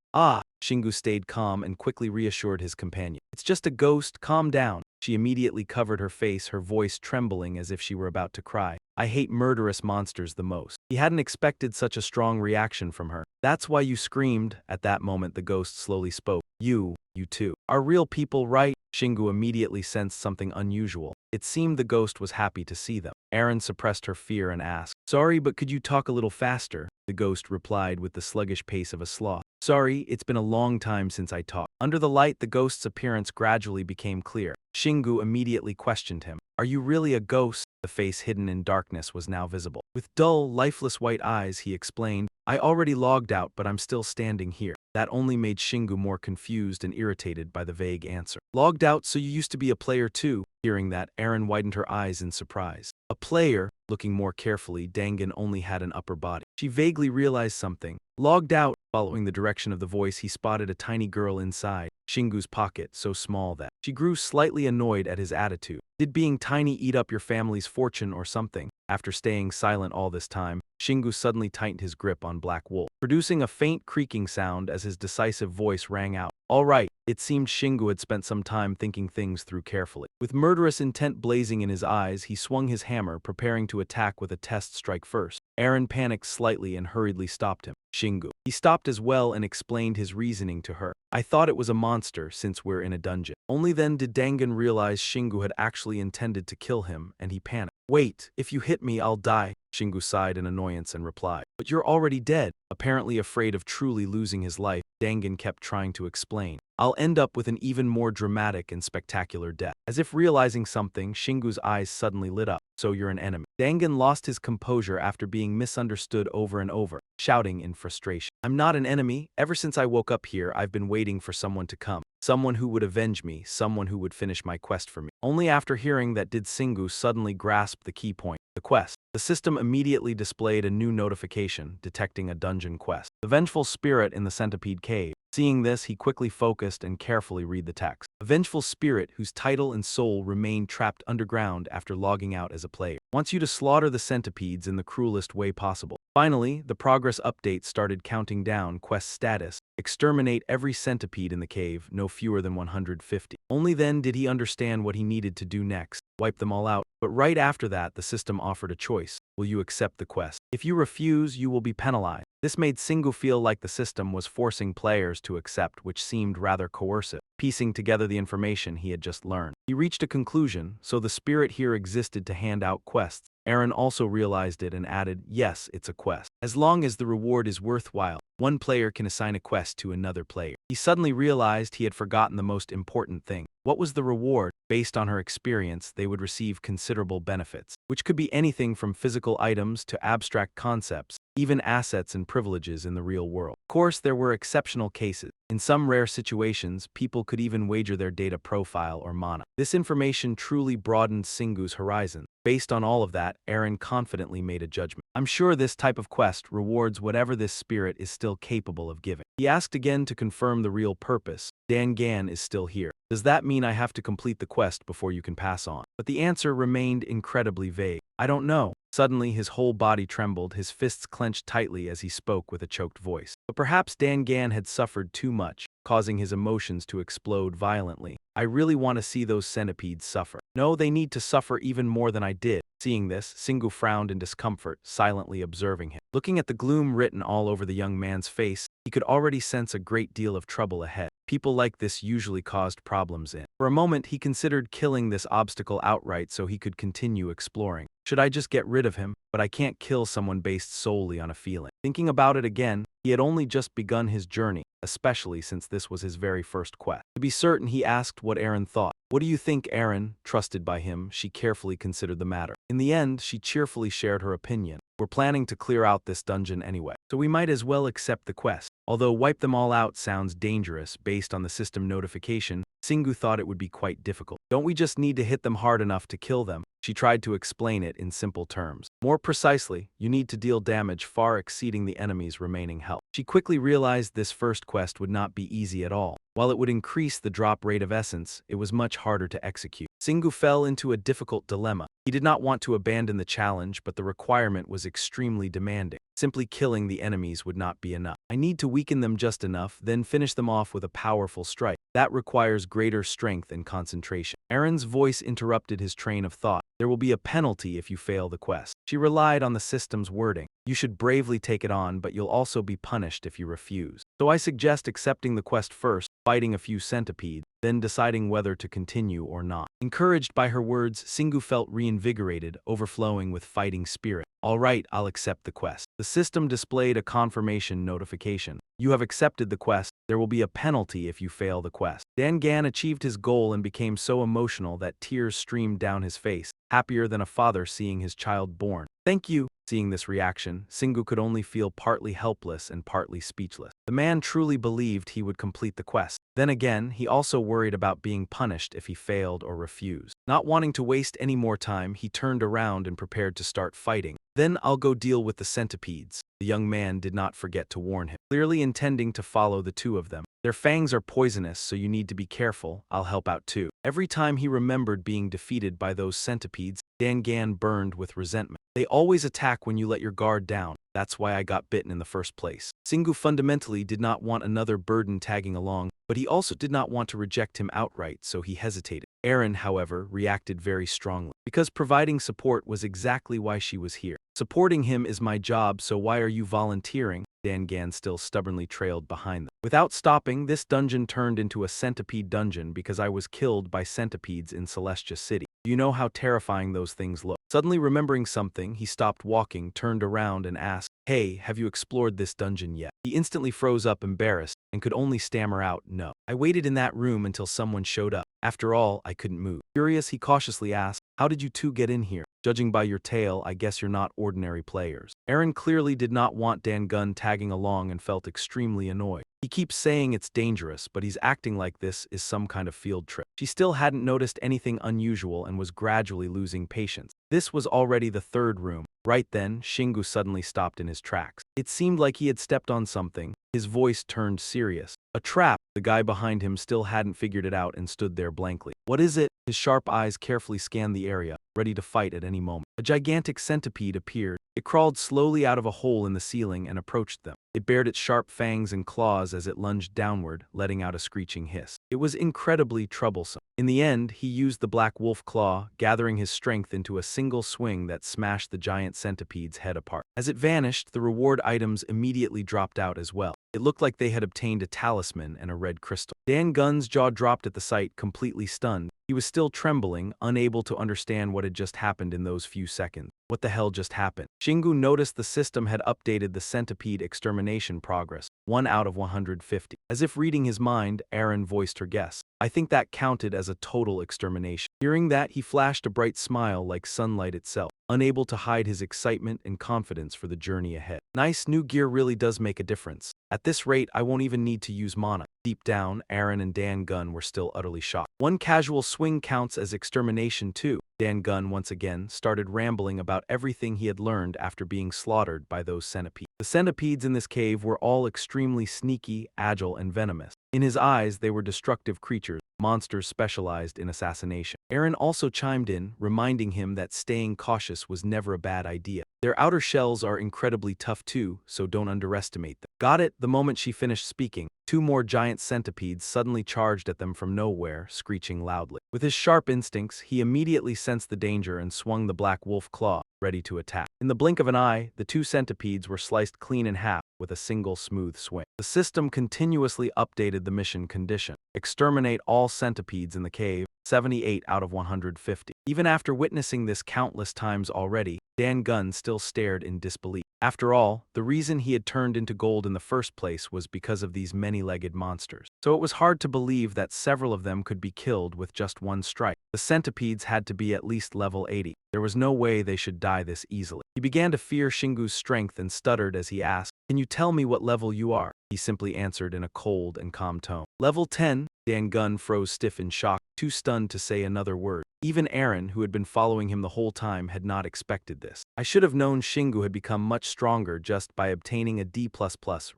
Shingu stayed calm and quickly reassured his companion. It's just a ghost, calm down. She immediately covered her face, her voice trembling as if she were about to cry. I hate murderous monsters the most. He hadn't expected such a strong reaction from her. That's why you screamed. At that moment, the ghost slowly spoke. You too, are real people, right? Shingu immediately sensed something unusual. It seemed the ghost was happy to see them. Aaron suppressed her fear and asked, sorry, but could you talk a little faster? The ghost replied with the sluggish pace of a sloth. Sorry, it's been a long time since I talked. Under the light, the ghost's appearance gradually became clear. Shingu immediately questioned him. Are you really a ghost? The face hidden in darkness was now visible. With dull, lifeless white eyes, he explained, I already logged out, but I'm still standing here. That only made Shingu more confused and irritated by the vague answer. Logged out, so you used to be a player too? Hearing that, Aaron widened her eyes in surprise. A player? Looking more carefully, Dangan only had an upper body. She vaguely realized something. Logged out. Following the direction of the voice, he spotted a tiny girl inside Shingu's pocket, so small that she grew slightly annoyed at his attitude. Did being tiny eat up your family's fortune or something? After staying silent all this time, Shingu suddenly tightened his grip on Black Wolf, producing a faint creaking sound as his decisive voice rang out. All right. It seemed Shingu had spent some time thinking things through carefully. With murderous intent blazing in his eyes, he swung his hammer, preparing to attack with a test strike first. Aaron panicked slightly and hurriedly stopped him. Shingu. He stopped as well and explained his reasoning to her. I thought it was a monster since we're in a dungeon. Only then did Dangan realize Shingu had actually intended to kill him, and he panicked. Wait, if you hit me, I'll die. Shingu sighed in annoyance and replied. But you're already dead. Apparently afraid of truly losing his life, Dangan kept trying to explain. I'll end up with an even more dramatic and spectacular death. As if realizing something, Shingu's eyes suddenly lit up. So you're an enemy. Dangan lost his composure after being misunderstood over and over, shouting in frustration. I'm not an enemy. Ever since I woke up here, I've been waiting for someone to come. Someone who would avenge me, someone who would finish my quest for me. Only after hearing that did Shingu suddenly grasp the key point, the quest. The system immediately displayed a new notification, detecting a dungeon quest. The vengeful spirit in the centipede cave. Seeing this, he quickly focused and carefully read the text. A vengeful spirit whose title and soul remained trapped underground after logging out as a player. Wants you to slaughter the centipedes in the cruelest way possible. Finally, the progress update started counting down. Quest status. Exterminate every centipede in the cave, no fewer than 150. Only then did he understand what he needed to do next. Wipe them all out. But right after that, the system offered a choice. Will you accept the quest? If you refuse, you will be penalized. This made Shingu feel like the system was forcing players to accept, which seemed rather coercive. Piecing together the information he had just learned, he reached a conclusion, so the spirit here existed to hand out quests. Aaron also realized it and added, yes, it's a quest. As long as the reward is worthwhile. one player can assign a quest to another player. He suddenly realized he had forgotten the most important thing. What was the reward? Based on her experience, they would receive considerable benefits, which could be anything from physical items to abstract concepts, even assets and privileges in the real world. Of course, there were exceptional cases. In some rare situations, people could even wager their data profile or mana. This information truly broadened Singu's horizon. Based on all of that, Aaron confidently made a judgment. I'm sure this type of quest rewards whatever this spirit is still capable of giving. He asked again to confirm the real purpose. Dan Gan is still here. Does that mean I have to complete the quest before you can pass on? But the answer remained incredibly vague. I don't know. Suddenly, his whole body trembled, his fists clenched tightly as he spoke with a choked voice. But perhaps Dan Gan had suffered too much, causing his emotions to explode violently. I really want to see those centipedes suffer. No, they need to suffer even more than I did. Seeing this, Singu frowned in discomfort, silently observing him. Looking at the gloom written all over the young man's face, he could already sense a great deal of trouble ahead. People like this usually caused problems in. For a moment, he considered killing this obstacle outright so he could continue exploring. Should I just get rid of him? But I can't kill someone based solely on a feeling. Thinking about it again, he had only just begun his journey, especially since this was his very first quest. To be certain, he asked what Aaron thought. What do you think, Aaron? Trusted by him, she carefully considered the matter. In the end, she cheerfully shared her opinion. We're planning to clear out this dungeon anyway, so we might as well accept the quest. Although wipe them all out sounds dangerous based on the system notification, Singu thought it would be quite difficult. Don't we just need to hit them hard enough to kill them? She tried to explain it in simple terms. More precisely, you need to deal damage far exceeding the enemy's remaining health. She quickly realized this first quest would not be easy at all. While it would increase the drop rate of essence, it was much harder to execute. Singu fell into a difficult dilemma. He did not want to abandon the challenge, but the requirement was extremely demanding. Simply killing the enemies would not be enough. I need to weaken them just enough, then finish them off with a powerful strike. That requires greater strength and concentration. Aaron's voice interrupted his train of thought. There will be a penalty if you fail the quest. She relied on the system's wording. You should bravely take it on, but you'll also be punished if you refuse. So I suggest accepting the quest first, fighting a few centipedes, then deciding whether to continue or not. Encouraged by her words, Singu felt reinvigorated, overflowing with fighting spirit. All right, I'll accept the quest. The system displayed a confirmation notification. You have accepted the quest. There will be a penalty if you fail the quest. Dan Gan achieved his goal and became so emotional that tears streamed down his face, happier than a father seeing his child born. Thank you. Seeing this reaction, Singu could only feel partly helpless and partly speechless. The man truly believed he would complete the quest. Then again, he also worried about being punished if he failed or refused. Not wanting to waste any more time, he turned around and prepared to start fighting. Then I'll go deal with the centipedes. The young man did not forget to warn him, clearly intending to follow the two of them. Their fangs are poisonous, so you need to be careful. I'll help out too. Every time he remembered being defeated by those centipedes, Dan Gan burned with resentment. They always attack when you let your guard down. That's why I got bitten in the first place. Singu fundamentally did not want another burden tagging along, but he also did not want to reject him outright, so he hesitated. Aaron, however, reacted very strongly, because providing support was exactly why she was here. Supporting him is my job, so why are you volunteering? Dan Gan still stubbornly trailed behind them. Without stopping, this dungeon turned into a centipede dungeon because I was killed by centipedes in Celestia City. Do you know how terrifying those things look? Suddenly remembering something, he stopped walking, turned around and asked, Hey, have you explored this dungeon yet? He instantly froze up embarrassed and could only stammer out, no. I waited in that room until someone showed up. After all, I couldn't move. Curious, he cautiously asked, How did you two get in here? Judging by your tale, I guess you're not ordinary players. Aaron clearly did not want Dan Gun tagging along and felt extremely annoyed. He keeps saying it's dangerous, but he's acting like this is some kind of field trip. She still hadn't noticed anything unusual and was gradually losing patience. This was already the third room. Right then, Shingu suddenly stopped in his tracks. It seemed like he had stepped on something. His voice turned serious. A trap! The guy behind him still hadn't figured it out and stood there blankly. What is it? His sharp eyes carefully scanned the area, ready to fight at any moment. A gigantic centipede appeared. It crawled slowly out of a hole in the ceiling and approached them. It bared its sharp fangs and claws as it lunged downward, letting out a screeching hiss. It was incredibly troublesome. In the end, he used the black wolf claw, gathering his strength into a single swing that smashed the giant centipede's head apart. As it vanished, the reward items immediately dropped out as well. It looked like they had obtained a talisman and a red crystal. Dan Gun's jaw dropped at the sight, completely stunned. He was still trembling, unable to understand what had just happened in those few seconds. What the hell just happened? Shingu noticed the system had updated the centipede extermination extermination progress, 1 out of 150. As if reading his mind, Aaron voiced her guess. I think that counted as a total extermination. Hearing that, he flashed a bright smile like sunlight itself, unable to hide his excitement and confidence for the journey ahead. Nice, new gear really does make a difference. At this rate, I won't even need to use mana. Deep down, Aaron and Dan Gunn were still utterly shocked. One casual swing counts as extermination too. Dan Gunn once again started rambling about everything he had learned after being slaughtered by those centipedes. The centipedes in this cave were all extremely sneaky, agile, and venomous. In his eyes, they were destructive creatures, monsters specialized in assassination. Aaron also chimed in, reminding him that staying cautious was never a bad idea. Their outer shells are incredibly tough too, so don't underestimate them. Got it? The moment she finished speaking, 2 more giant centipedes suddenly charged at them from nowhere, screeching loudly. With his sharp instincts, he immediately sensed the danger and swung the black wolf claw, ready to attack. In the blink of an eye, the 2 centipedes were sliced clean in half with a single smooth swing. The system continuously updated the mission condition. Exterminate all centipedes in the cave, 78 out of 150. Even after witnessing this countless times already, Dan Gunn still stared in disbelief. After all, the reason he had turned into gold in the first place was because of these many-legged monsters. So it was hard to believe that several of them could be killed with just one strike. The centipedes had to be at least level 80. There was no way they should die this easily. He began to fear Shingu's strength and stuttered as he asked, "Can you tell me what level you are?" He simply answered in a cold and calm tone. "Level 10. Dan Gunn froze stiff in shock, too stunned to say another word. Even Aaron, who had been following him the whole time, had not expected this. I should have known Shingu had become much stronger just by obtaining a D++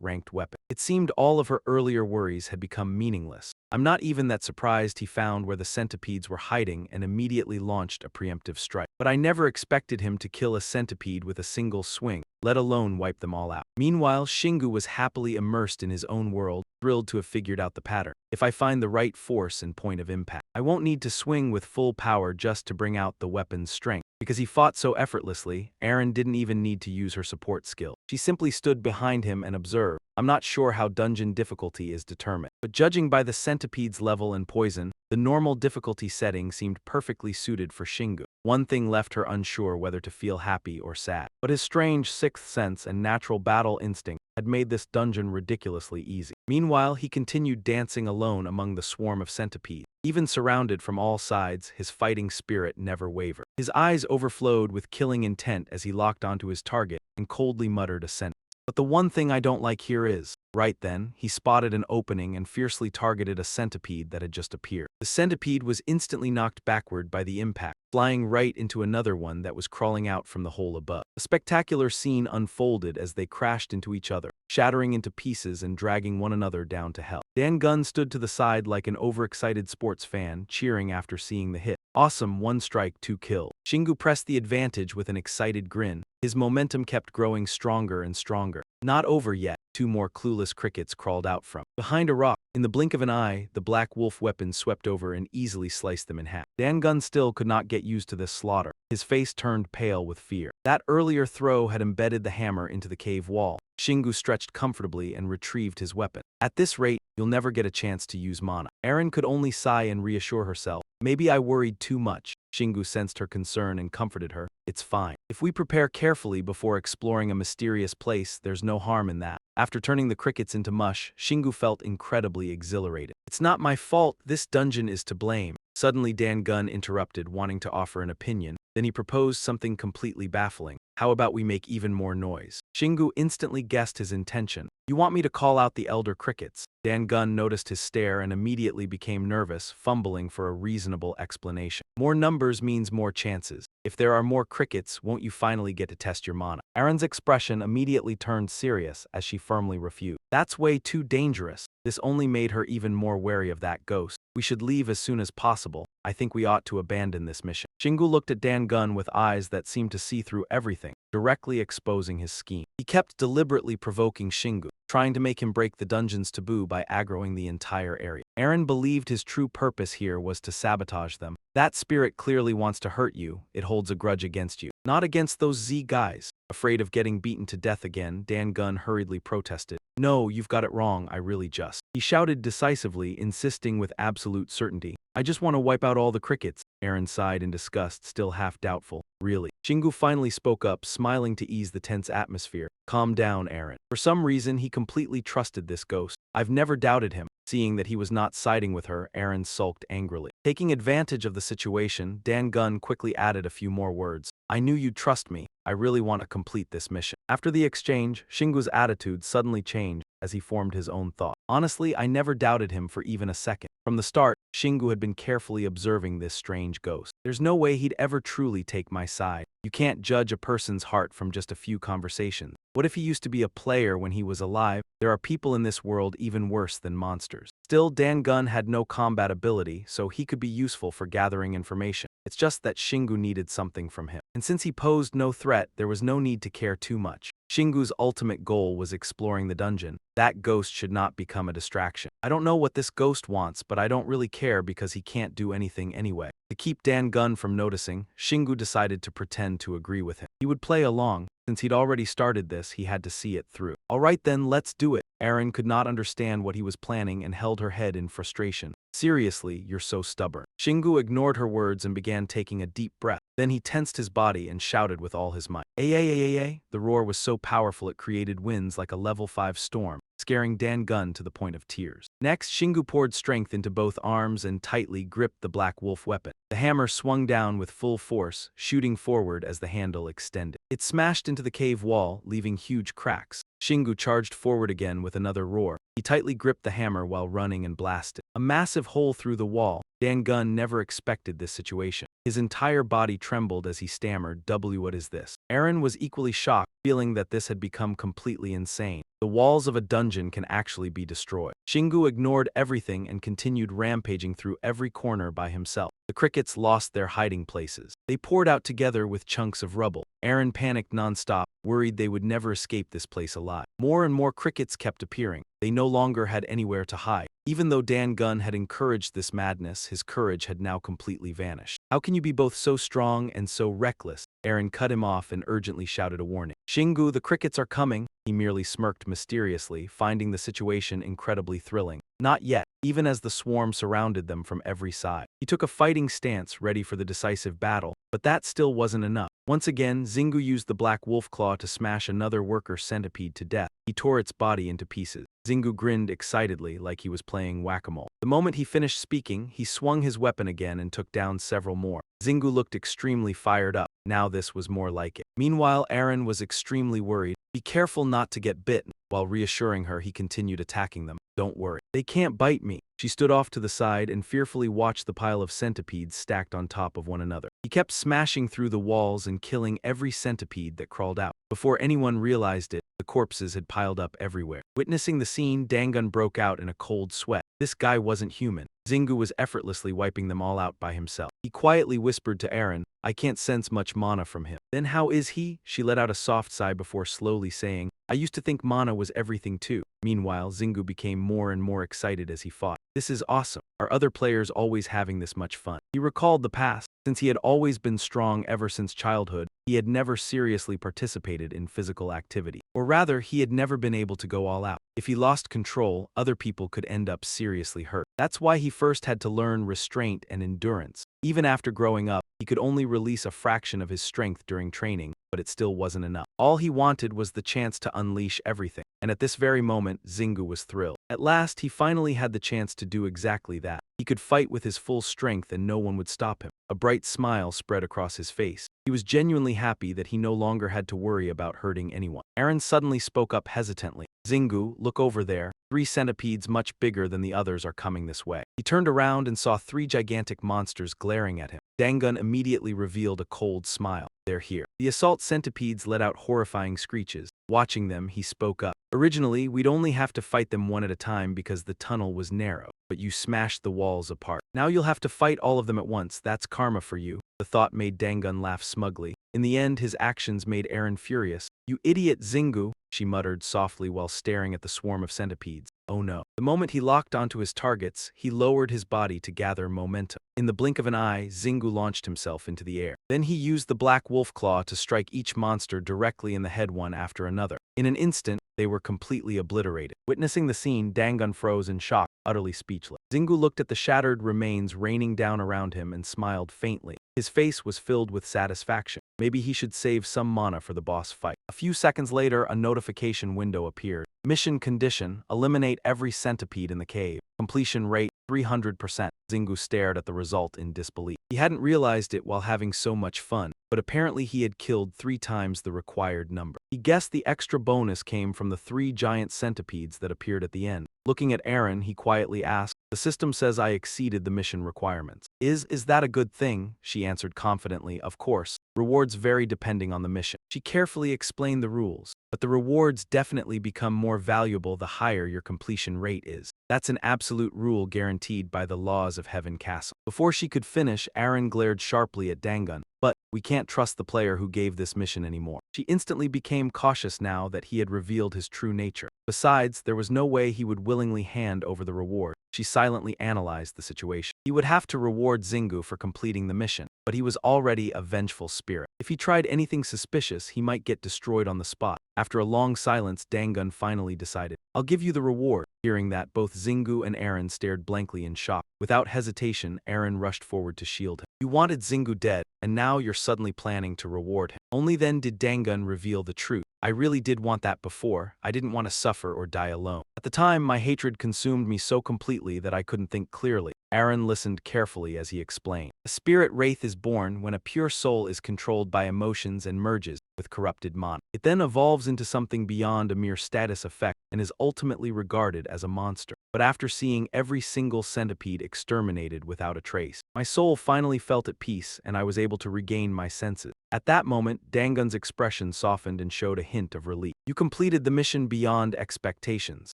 ranked weapon. It seemed all of her earlier worries had become meaningless. I'm not even that surprised he found where the centipedes were hiding and immediately launched a preemptive strike. But I never expected him to kill a centipede with a single swing, let alone wipe them all out." Meanwhile, Shingu was happily immersed in his own world, thrilled to have figured out the pattern. "If I find the right force and point of impact, I won't need to swing with full power just to bring out the weapon's strength." Because he fought so effortlessly, Aaron didn't even need to use her support skill. She simply stood behind him and observed. I'm not sure how dungeon difficulty is determined, but judging by the centipede's level and poison, the normal difficulty setting seemed perfectly suited for Shingu. One thing left her unsure whether to feel happy or sad. But his strange sixth sense and natural battle instinct had made this dungeon ridiculously easy. Meanwhile, he continued dancing alone among the swarm of centipedes. Even surrounded from all sides, his fighting spirit never wavered. His eyes overflowed with killing intent as he locked onto his target and coldly muttered a sentence. "But the one thing I don't like here is..." Right then, he spotted an opening and fiercely targeted a centipede that had just appeared. The centipede was instantly knocked backward by the impact, flying right into another one that was crawling out from the hole above. A spectacular scene unfolded as they crashed into each other, shattering into pieces and dragging one another down to hell. Dan Gunn stood to the side like an overexcited sports fan, cheering after seeing the hit. "Awesome, 1 strike, 2 kill." Shingu pressed the advantage with an excited grin. His momentum kept growing stronger and stronger. Not over yet. 2 more clueless crickets crawled out from behind a rock. In the blink of an eye, the black wolf weapon swept over and easily sliced them in half. Dan Gunn still could not get used to this slaughter. His face turned pale with fear. That earlier throw had embedded the hammer into the cave wall. Shingu stretched comfortably and retrieved his weapon. "At this rate, you'll never get a chance to use mana." Aaron could only sigh and reassure herself. "Maybe I worried too much." Shingu sensed her concern and comforted her. "It's fine. If we prepare carefully before exploring a mysterious place, there's no harm in that." After turning the crickets into mush, Shingu felt incredibly exhilarated. "It's not my fault. This dungeon is to blame." Suddenly Dan Gunn interrupted, wanting to offer an opinion. Then he proposed something completely baffling. "How about we make even more noise?" Shingu instantly guessed his intention. "You want me to call out the elder crickets?" Dan Gunn noticed his stare and immediately became nervous, fumbling for a reasonable explanation. "More numbers means more chances. If there are more crickets, won't you finally get to test your mana?" Aaron's expression immediately turned serious as she firmly refused. "That's way too dangerous." This only made her even more wary of that ghost. "We should leave as soon as possible. I think we ought to abandon this mission." Shingu looked at Dan Gunn with eyes that seemed to see through everything, directly exposing his scheme. He kept deliberately provoking Shingu, trying to make him break the dungeon's taboo by aggroing the entire area. Aaron believed his true purpose here was to sabotage them. "That spirit clearly wants to hurt you. It holds a grudge against you. Not against those Z guys." Afraid of getting beaten to death again, Dan Gunn hurriedly protested. "No, you've got it wrong, I really just..." He shouted decisively, insisting with absolute certainty. "I just want to wipe out all the crickets." Aaron sighed in disgust, still half doubtful. "Really?" Shingu finally spoke up, smiling to ease the tense atmosphere. Calm down, Aaron. For some reason, he completely trusted this ghost. I've never doubted him. Seeing that he was not siding with her, Aaron sulked angrily. Taking advantage of the situation, Dan Gunn quickly added a few more words. I knew you'd trust me. I really want to complete this mission. After the exchange, Shingu's attitude suddenly changed as he formed his own thought. Honestly, I never doubted him for even a second. From the start, Shingu had been carefully observing this strange ghost. There's no way he'd ever truly take my side. You can't judge a person's heart from just a few conversations. What if he used to be a player when he was alive? There are people in this world even worse than monsters. Still, Dan Gunn had no combat ability, so he could be useful for gathering information. It's just that Shingu needed something from him. And since he posed no threat, there was no need to care too much. Shingu's ultimate goal was exploring the dungeon. That ghost should not become a distraction. I don't know what this ghost wants, but I don't really care because he can't do anything anyway. To keep Dan Gunn from noticing, Shingu decided to pretend to agree with him. He would play along. Since he'd already started this, he had to see it through. All right then, let's do it. Aaron could not understand what he was planning and held her head in frustration. Seriously, you're so stubborn. Shingu ignored her words and began taking a deep breath. Then he tensed his body and shouted with all his might. Ay. The roar was so powerful it created winds like a level 5 storm, scaring Dan Gunn to the point of tears. Next, Shingu poured strength into both arms and tightly gripped the Black Wolf weapon. The hammer swung down with full force, shooting forward as the handle extended. It smashed into the cave wall, leaving huge cracks. Shingu charged forward again with another roar. He tightly gripped the hammer while running and blasted. A massive hole through the wall. Dan Gunn never expected this situation. His entire body trembled as he stammered, What is this? Aaron was equally shocked, feeling that this had become completely insane. The walls of a dungeon can actually be destroyed. Shingu ignored everything and continued rampaging through every corner by himself. The crickets lost their hiding places. They poured out together with chunks of rubble. Aaron panicked nonstop, worried they would never escape this place alive. More and more crickets kept appearing. They no longer had anywhere to hide. Even though Dan Gunn had encouraged this madness, his courage had now completely vanished. How can you be both so strong and so reckless? Aaron cut him off and urgently shouted a warning. Shingu, the crickets are coming. He merely smirked mysteriously, finding the situation incredibly thrilling. Not yet, even as the swarm surrounded them from every side. He took a fighting stance, ready for the decisive battle, but that still wasn't enough. Once again, Xingu used the Black Wolf Claw to smash another worker centipede to death. He tore its body into pieces. Xingu grinned excitedly like he was playing whack-a-mole. The moment he finished speaking, he swung his weapon again and took down several more. Xingu looked extremely fired up. Now this was more like it. Meanwhile, Aaron was extremely worried. Be careful not to get bitten. While reassuring her, he continued attacking them. Don't worry. They can't bite me. She stood off to the side and fearfully watched the pile of centipedes stacked on top of one another. He kept smashing through the walls and killing every centipede that crawled out. Before anyone realized it, the corpses had piled up everywhere. Witnessing the scene, Dangun broke out in a cold sweat. This guy wasn't human. Xingu was effortlessly wiping them all out by himself. He quietly whispered to Aaron, I can't sense much mana from him. Then how is he? She let out a soft sigh before slowly saying, I used to think mana was everything too. Meanwhile, Xingu became more and more excited as he fought. This is awesome. Are other players always having this much fun? He recalled the past. Since he had always been strong ever since childhood, he had never seriously participated in physical activity. Or rather, he had never been able to go all out. If he lost control, other people could end up seriously hurt. That's why he first had to learn restraint and endurance. Even after growing up, he could only release a fraction of his strength during training, but it still wasn't enough. All he wanted was the chance to unleash everything. And at this very moment, Xingu was thrilled. At last, he finally had the chance to do exactly that. He could fight with his full strength and no one would stop him. A bright smile spread across his face. He was genuinely happy that he no longer had to worry about hurting anyone. Aaron suddenly spoke up hesitantly. Xingu, look over there. 3 centipedes much bigger than the others are coming this way. He turned around and saw 3 gigantic monsters glaring at him. Dangun immediately revealed a cold smile. They're here. The assault centipedes let out horrifying screeches. Watching them, he spoke up. Originally, we'd only have to fight them one at a time because the tunnel was narrow, but you smashed the walls apart. Now you'll have to fight all of them at once. That's karma for you. The thought made Dangun laugh smugly. In the end, his actions made Aaron furious. You idiot Xingu, she muttered softly while staring at the swarm of centipedes. Oh no. The moment he locked onto his targets, he lowered his body to gather momentum. In the blink of an eye, Xingu launched himself into the air. Then he used the Black Wolf Claw to strike each monster directly in the head one after another. In an instant, they were completely obliterated. Witnessing the scene, Dangun froze in shock, utterly speechless. Zingu looked at the shattered remains raining down around him and smiled faintly. His face was filled with satisfaction. Maybe he should save some mana for the boss fight. A few seconds later, a notification window appeared. Mission condition: eliminate every centipede in the cave. Completion rate 300%. Zingu stared at the result in disbelief. He hadn't realized it while having so much fun, but apparently he had killed 3 times the required number. He guessed the extra bonus came from the 3 giant centipedes that appeared at the end. Looking at Aaron, he quietly asked, "The system says I exceeded the mission requirements. Is that a good thing?" She answered confidently, "Of course. Rewards vary depending on the mission." She carefully explained the rules, but the rewards definitely become more valuable the higher your completion rate is. That's an absolute rule guaranteed by the laws of Heaven Castle. Before she could finish, Aaron glared sharply at Dangun. "But we can't trust the player who gave this mission anymore." She instantly became cautious now that he had revealed his true nature. Besides, there was no way he would willingly hand over the reward. She silently analyzed the situation. He would have to reward Zingu for completing the mission, but he was already a vengeful spirit. If he tried anything suspicious, he might get destroyed on the spot. After a long silence, Dangun finally decided, "I'll give you the reward." Hearing that, both Zingu and Aaron stared blankly in shock. Without hesitation, Aaron rushed forward to shield him. "You wanted Zingu dead, and now you're suddenly planning to reward him." Only then did Dangun reveal the truth. "I really did want that before. I didn't want to suffer or die alone. At the time, my hatred consumed me so completely that I couldn't think clearly." Aaron listened carefully as he explained. "A spirit wraith is born when a pure soul is controlled by emotions and merges with corrupted mana. It then evolves into something beyond a mere status effect and is ultimately regarded as a monster. But after seeing every single centipede exterminated without a trace, my soul finally felt at peace and I was able to regain my senses." At that moment, Dangun's expression softened and showed a hint of relief. "You completed the mission beyond expectations."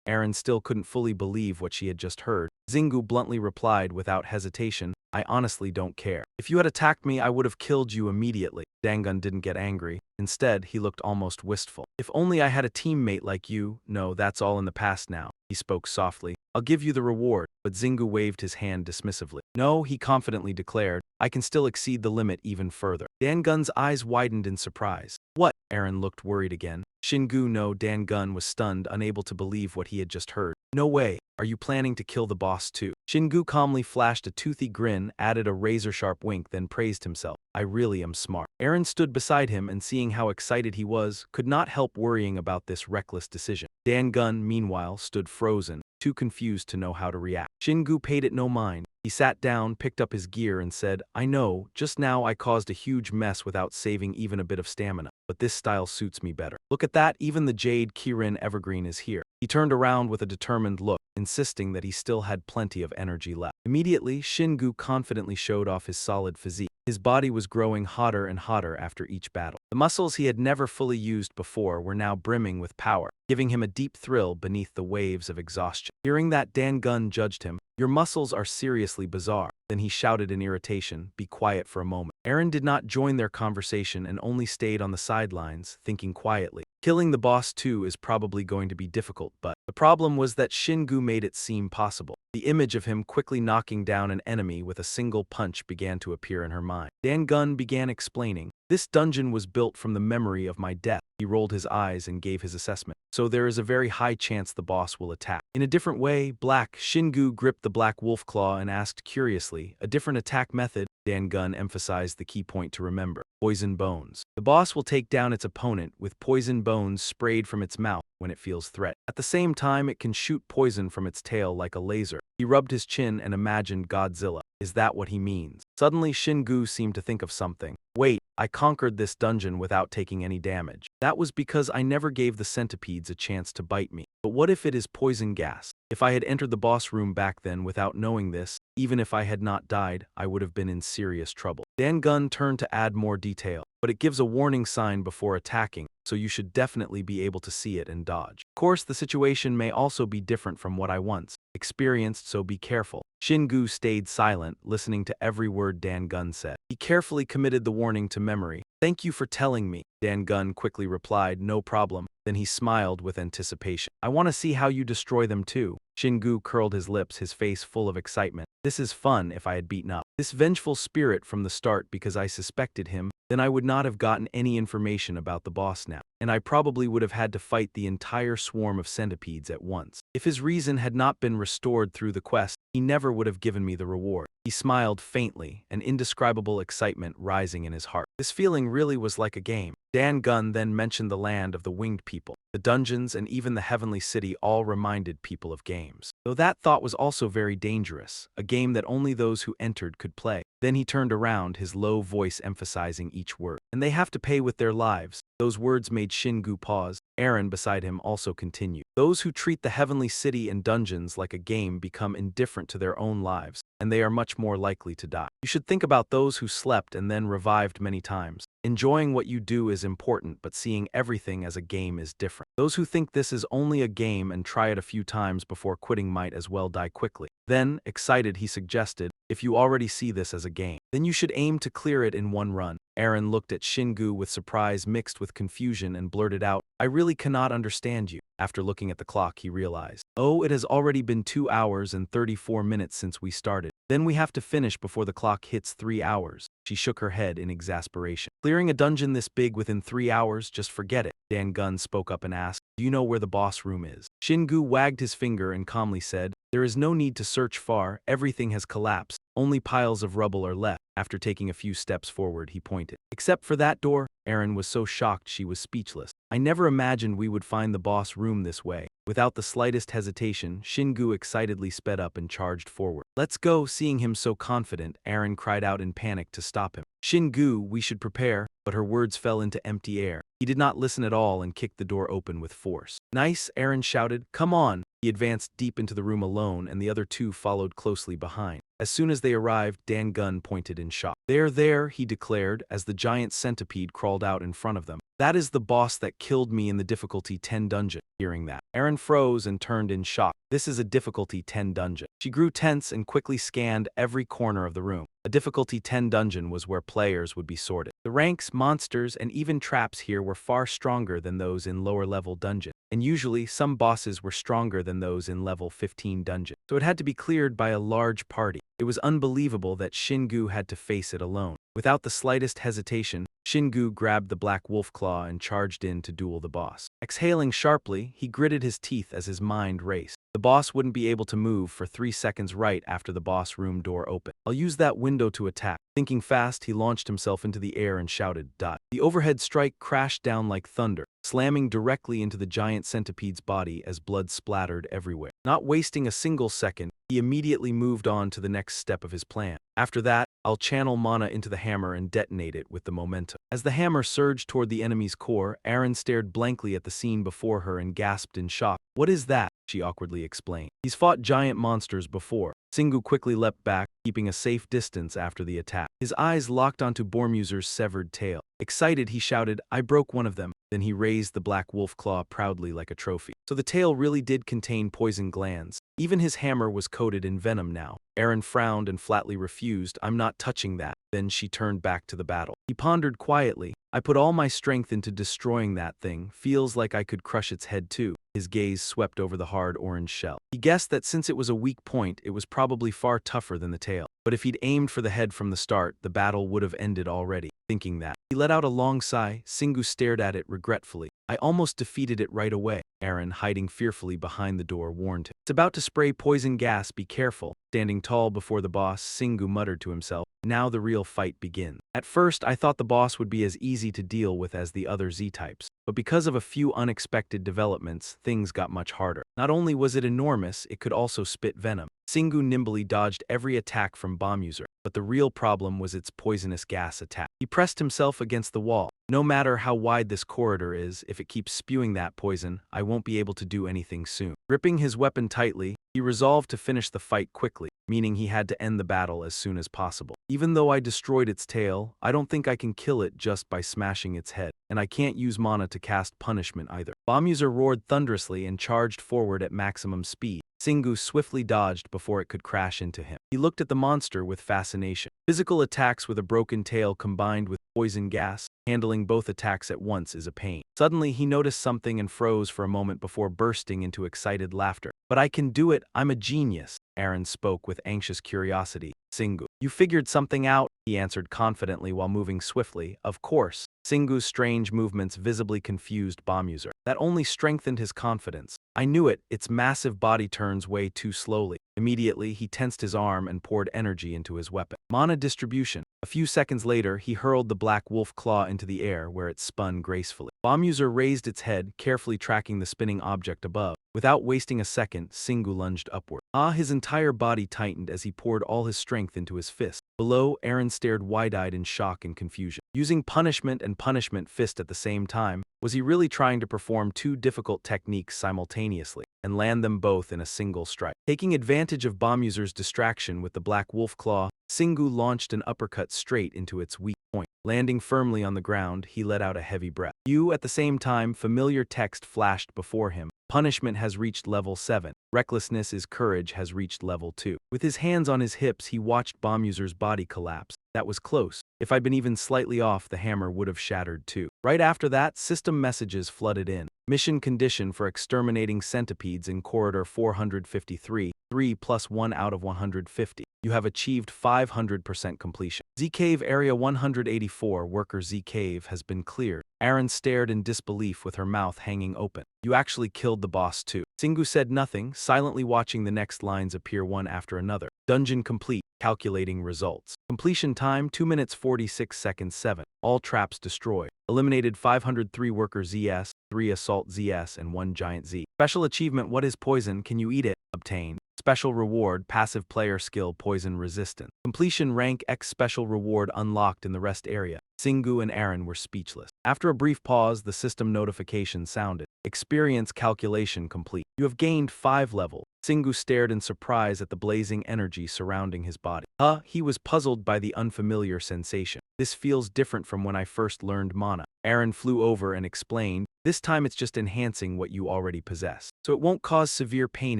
Aaron still couldn't fully believe what she had just heard. Zingu bluntly replied without hesitation, "I honestly don't care. If you had attacked me, I would have killed you immediately." Dangun didn't get angry. Instead, he looked almost wistful. "If only I had a teammate like you." "No, that's all in the past now," he spoke softly. "I'll give you the reward." But Zingu waved his hand dismissively. "No," he confidently declared, "I can still exceed the limit even further." Dangun's eyes widened in surprise. "What?" Aaron looked worried again. Shingu no Dangun was stunned, unable to believe what he had just heard. "No way. Are you planning to kill the boss too?" Shingu calmly flashed a toothy grin, added a razor-sharp wink, then praised himself. "I really am smart." Aaron stood beside him and seeing how excited he was, could not help worrying about this reckless decision. Dangun, meanwhile, stood frozen, too confused to know how to react. Shingu paid it no mind. He sat down, picked up his gear and said, "I know, just now I caused a huge mess without saving even a bit of stamina, but this style suits me better. Look at that, even the Jade Kirin Evergreen is here." He turned around with a determined look, insisting that he still had plenty of energy left. Immediately, Shingu confidently showed off his solid physique. His body was growing hotter and hotter after each battle. The muscles he had never fully used before were now brimming with power, giving him a deep thrill beneath the waves of exhaustion. Hearing that, Dangun judged him. "Your muscles are seriously bizarre." Then he shouted in irritation, "Be quiet for a moment." Aaron did not join their conversation and only stayed on the sidelines, thinking quietly. Killing the boss too is probably going to be difficult, but the problem was that Shingu made it seem possible. The image of him quickly knocking down an enemy with a single punch began to appear in her mind. Dangun began explaining, "This dungeon was built from the memory of my death." He rolled his eyes and gave his assessment. "So there is a very high chance the boss will attack." In a different way, Black Shingu gripped the black wolf claw and asked curiously, "A different attack method?" Dangun emphasized the key point to remember. "Poison bones. The boss will take down its opponent with poison bones sprayed from its mouth when it feels threat. At the same time, it can shoot poison from its tail like a laser." He rubbed his chin and imagined Godzilla. Is that what he means? Suddenly, Shingu seemed to think of something. "Wait, I conquered this dungeon without taking any damage. That was because I never gave the centipedes a chance to bite me. But what if it is poison gas? If I had entered the boss room back then without knowing this, even if I had not died, I would have been in serious trouble." Dangun turned to add more detail. "But it gives a warning sign before attacking, so you should definitely be able to see it and dodge. Of course, the situation may also be different from what I once experienced, so be careful." Shingu stayed silent, listening to every word Dangun said. He carefully committed the warning to memory. "Thank you for telling me." Dangun quickly replied, "No problem." Then he smiled with anticipation. "I want to see how you destroy them too." Shingu curled his lips, his face full of excitement. "This is fun if I had beaten up this vengeful spirit from the start because I suspected him, then I would not have gotten any information about the boss now, and I probably would have had to fight the entire swarm of centipedes at once. If his reason had not been restored through the quest, he never would have given me the reward. He smiled faintly, an indescribable excitement rising in his heart. This feeling really was like a game. Dan Gunn then mentioned the land of the winged people. The dungeons and even the heavenly city all reminded people of games. Though that thought was also very dangerous, a game that only those who entered could play. Then he turned around, his low voice emphasizing each word. And they have to pay with their lives. Those words made Shingu pause. Aaron beside him also continued. Those who treat the heavenly city and dungeons like a game become indifferent to their own lives, and they are much more likely to die. You should think about those who slept and then revived many times. Enjoying what you do is important, but seeing everything as a game is different. Those who think this is only a game and try it a few times before quitting might as well die quickly. Then, excited, he suggested, if you already see this as a game, then you should aim to clear it in one run. Aaron looked at Shingu with surprise mixed with confusion and blurted out, I really cannot understand you. After looking at the clock, he realized, oh, it has already been 2 hours and 34 minutes since we started. Then we have to finish before the clock hits 3 hours. She shook her head in exasperation. Clearing a dungeon this big within 3 hours, just forget it. Dan Gunn spoke up and asked, do you know where the boss room is? Shingu wagged his finger and calmly said, there is no need to search far, everything has collapsed. Only piles of rubble are left. After taking a few steps forward, he pointed. Except for that door? Aaron was so shocked she was speechless. I never imagined we would find the boss room this way. Without the slightest hesitation, Shingu excitedly sped up and charged forward. Let's go. Seeing him so confident, Aaron cried out in panic to stop him. Shingu, we should prepare. But her words fell into empty air. He did not listen at all and kicked the door open with force. Nice, Aaron shouted. Come on. He advanced deep into the room alone, and the other two followed closely behind. As soon as they arrived, Dan Gunn pointed in shock. There, he declared, as the giant centipede crawled out in front of them. That is the boss that killed me in the difficulty 10 dungeon. Hearing that, Aaron froze and turned in shock. This is a difficulty 10 dungeon. She grew tense and quickly scanned every corner of the room. A difficulty 10 dungeon was where players would be sorted. The ranks, monsters, and even traps here were far stronger than those in lower-level dungeons, and usually some bosses were stronger than those in level 15 dungeon. So it had to be cleared by a large party. It was unbelievable that Shingu had to face it alone. Without the slightest hesitation, Shingu grabbed the black wolf claw and charged in to duel the boss. Exhaling sharply, he gritted his teeth as his mind raced. The boss wouldn't be able to move for 3 seconds right after the boss room door opened. I'll use that window to attack. Thinking fast, he launched himself into the air and shouted, "Dot." The overhead strike crashed down like thunder, slamming directly into the giant centipede's body as blood splattered everywhere. Not wasting a single second, he immediately moved on to the next step of his plan. After that, I'll channel mana into the hammer and detonate it with the momentum. As the hammer surged toward the enemy's core, Aaron stared blankly at the scene before her and gasped in shock. What is that? She awkwardly explained. He's fought giant monsters before. Shingu quickly leapt back, keeping a safe distance after the attack. His eyes locked onto Bormuser's severed tail. Excited, he shouted, I broke one of them. Then he raised the black wolf claw proudly like a trophy. So the tail really did contain poison glands. Even his hammer was coated in venom now. Aaron frowned and flatly refused. I'm not touching that. Then she turned back to the battle. He pondered quietly. I put all my strength into destroying that thing. Feels like I could crush its head too. His gaze swept over the hard orange shell. He guessed that since it was a weak point, it was probably far tougher than the tail. But if he'd aimed for the head from the start, the battle would have ended already. Thinking that, he let out a long sigh. Shingu stared at it regretfully. I almost defeated it right away. Aaron, hiding fearfully behind the door, warned him. It's about to spray poison gas, be careful. Standing tall before the boss, Shingu muttered to himself. Now the real fight begins. At first, I thought the boss would be as easy to deal with as the other Z-types. But because of a few unexpected developments, things got much harder. Not only was it enormous, it could also spit venom. Shingu nimbly dodged every attack from Bormuser, but the real problem was its poisonous gas attack. He pressed himself against the wall. No matter how wide this corridor is, if it keeps spewing that poison, I won't be able to do anything soon. Gripping his weapon tightly, he resolved to finish the fight quickly, meaning he had to end the battle as soon as possible. Even though I destroyed its tail, I don't think I can kill it just by smashing its head, and I can't use mana to cast punishment either. Bormuser roared thunderously and charged forward at maximum speed. Shingu swiftly dodged before it could crash into him. He looked at the monster with fascination. Physical attacks with a broken tail combined with poison gas, handling both attacks at once is a pain. Suddenly, he noticed something and froze for a moment before bursting into excited laughter. But I can do it, I'm a genius. Aaron spoke with anxious curiosity. Shingu, You figured something out, he answered confidently while moving swiftly. Of course. Singu's strange movements visibly confused Bomuser. That only strengthened his confidence. I knew it, its massive body turns way too slowly. Immediately, he tensed his arm and poured energy into his weapon. Mana distribution. A few seconds later, he hurled the black wolf claw into the air where it spun gracefully. Bomuser raised its head, carefully tracking the spinning object above. Without wasting a second, Singu lunged upward. His entire body tightened as he poured all his strength into his fist. Below, Aaron stared wide-eyed in shock and confusion. Using punishment and punishment fist at the same time, was he really trying to perform two difficult techniques simultaneously and land them both in a single strike? Taking advantage of Bomuser's distraction with the black wolf claw, Singu launched an uppercut straight into its weak point. Landing firmly on the ground, he let out a heavy breath. At the same time, familiar text flashed before him. Punishment has reached level 7. Recklessness is courage has reached level 2. With his hands on his hips, he watched Bomuser's body collapse. That was close. If I'd been even slightly off, the hammer would have shattered too. Right after that, system messages flooded in. Mission condition for exterminating centipedes in corridor 453, 3 plus 1 out of 150. You have achieved 500% completion. Z-Cave Area 184 Worker Z-Cave has been cleared. Aaron stared in disbelief with her mouth hanging open. You actually killed the boss too. Singu said nothing, silently watching the next lines appear one after another. Dungeon complete. Calculating results. Completion time 2 minutes 46 seconds 7. All traps destroyed. Eliminated 503 Worker ZS, 3 Assault ZS, and 1 Giant Z. Special achievement What is poison? Can you eat it? Obtained. Special reward Passive player skill Poison resistant. Completion rank X special reward unlocked in the rest area. Singu and Aaron were speechless. After a brief pause, the system notification sounded. Experience calculation complete. You have gained 5 levels. Singu stared in surprise at the blazing energy surrounding his body. He was puzzled by the unfamiliar sensation. This feels different from when I first learned mana. Aaron flew over and explained, this time it's just enhancing what you already possess, so it won't cause severe pain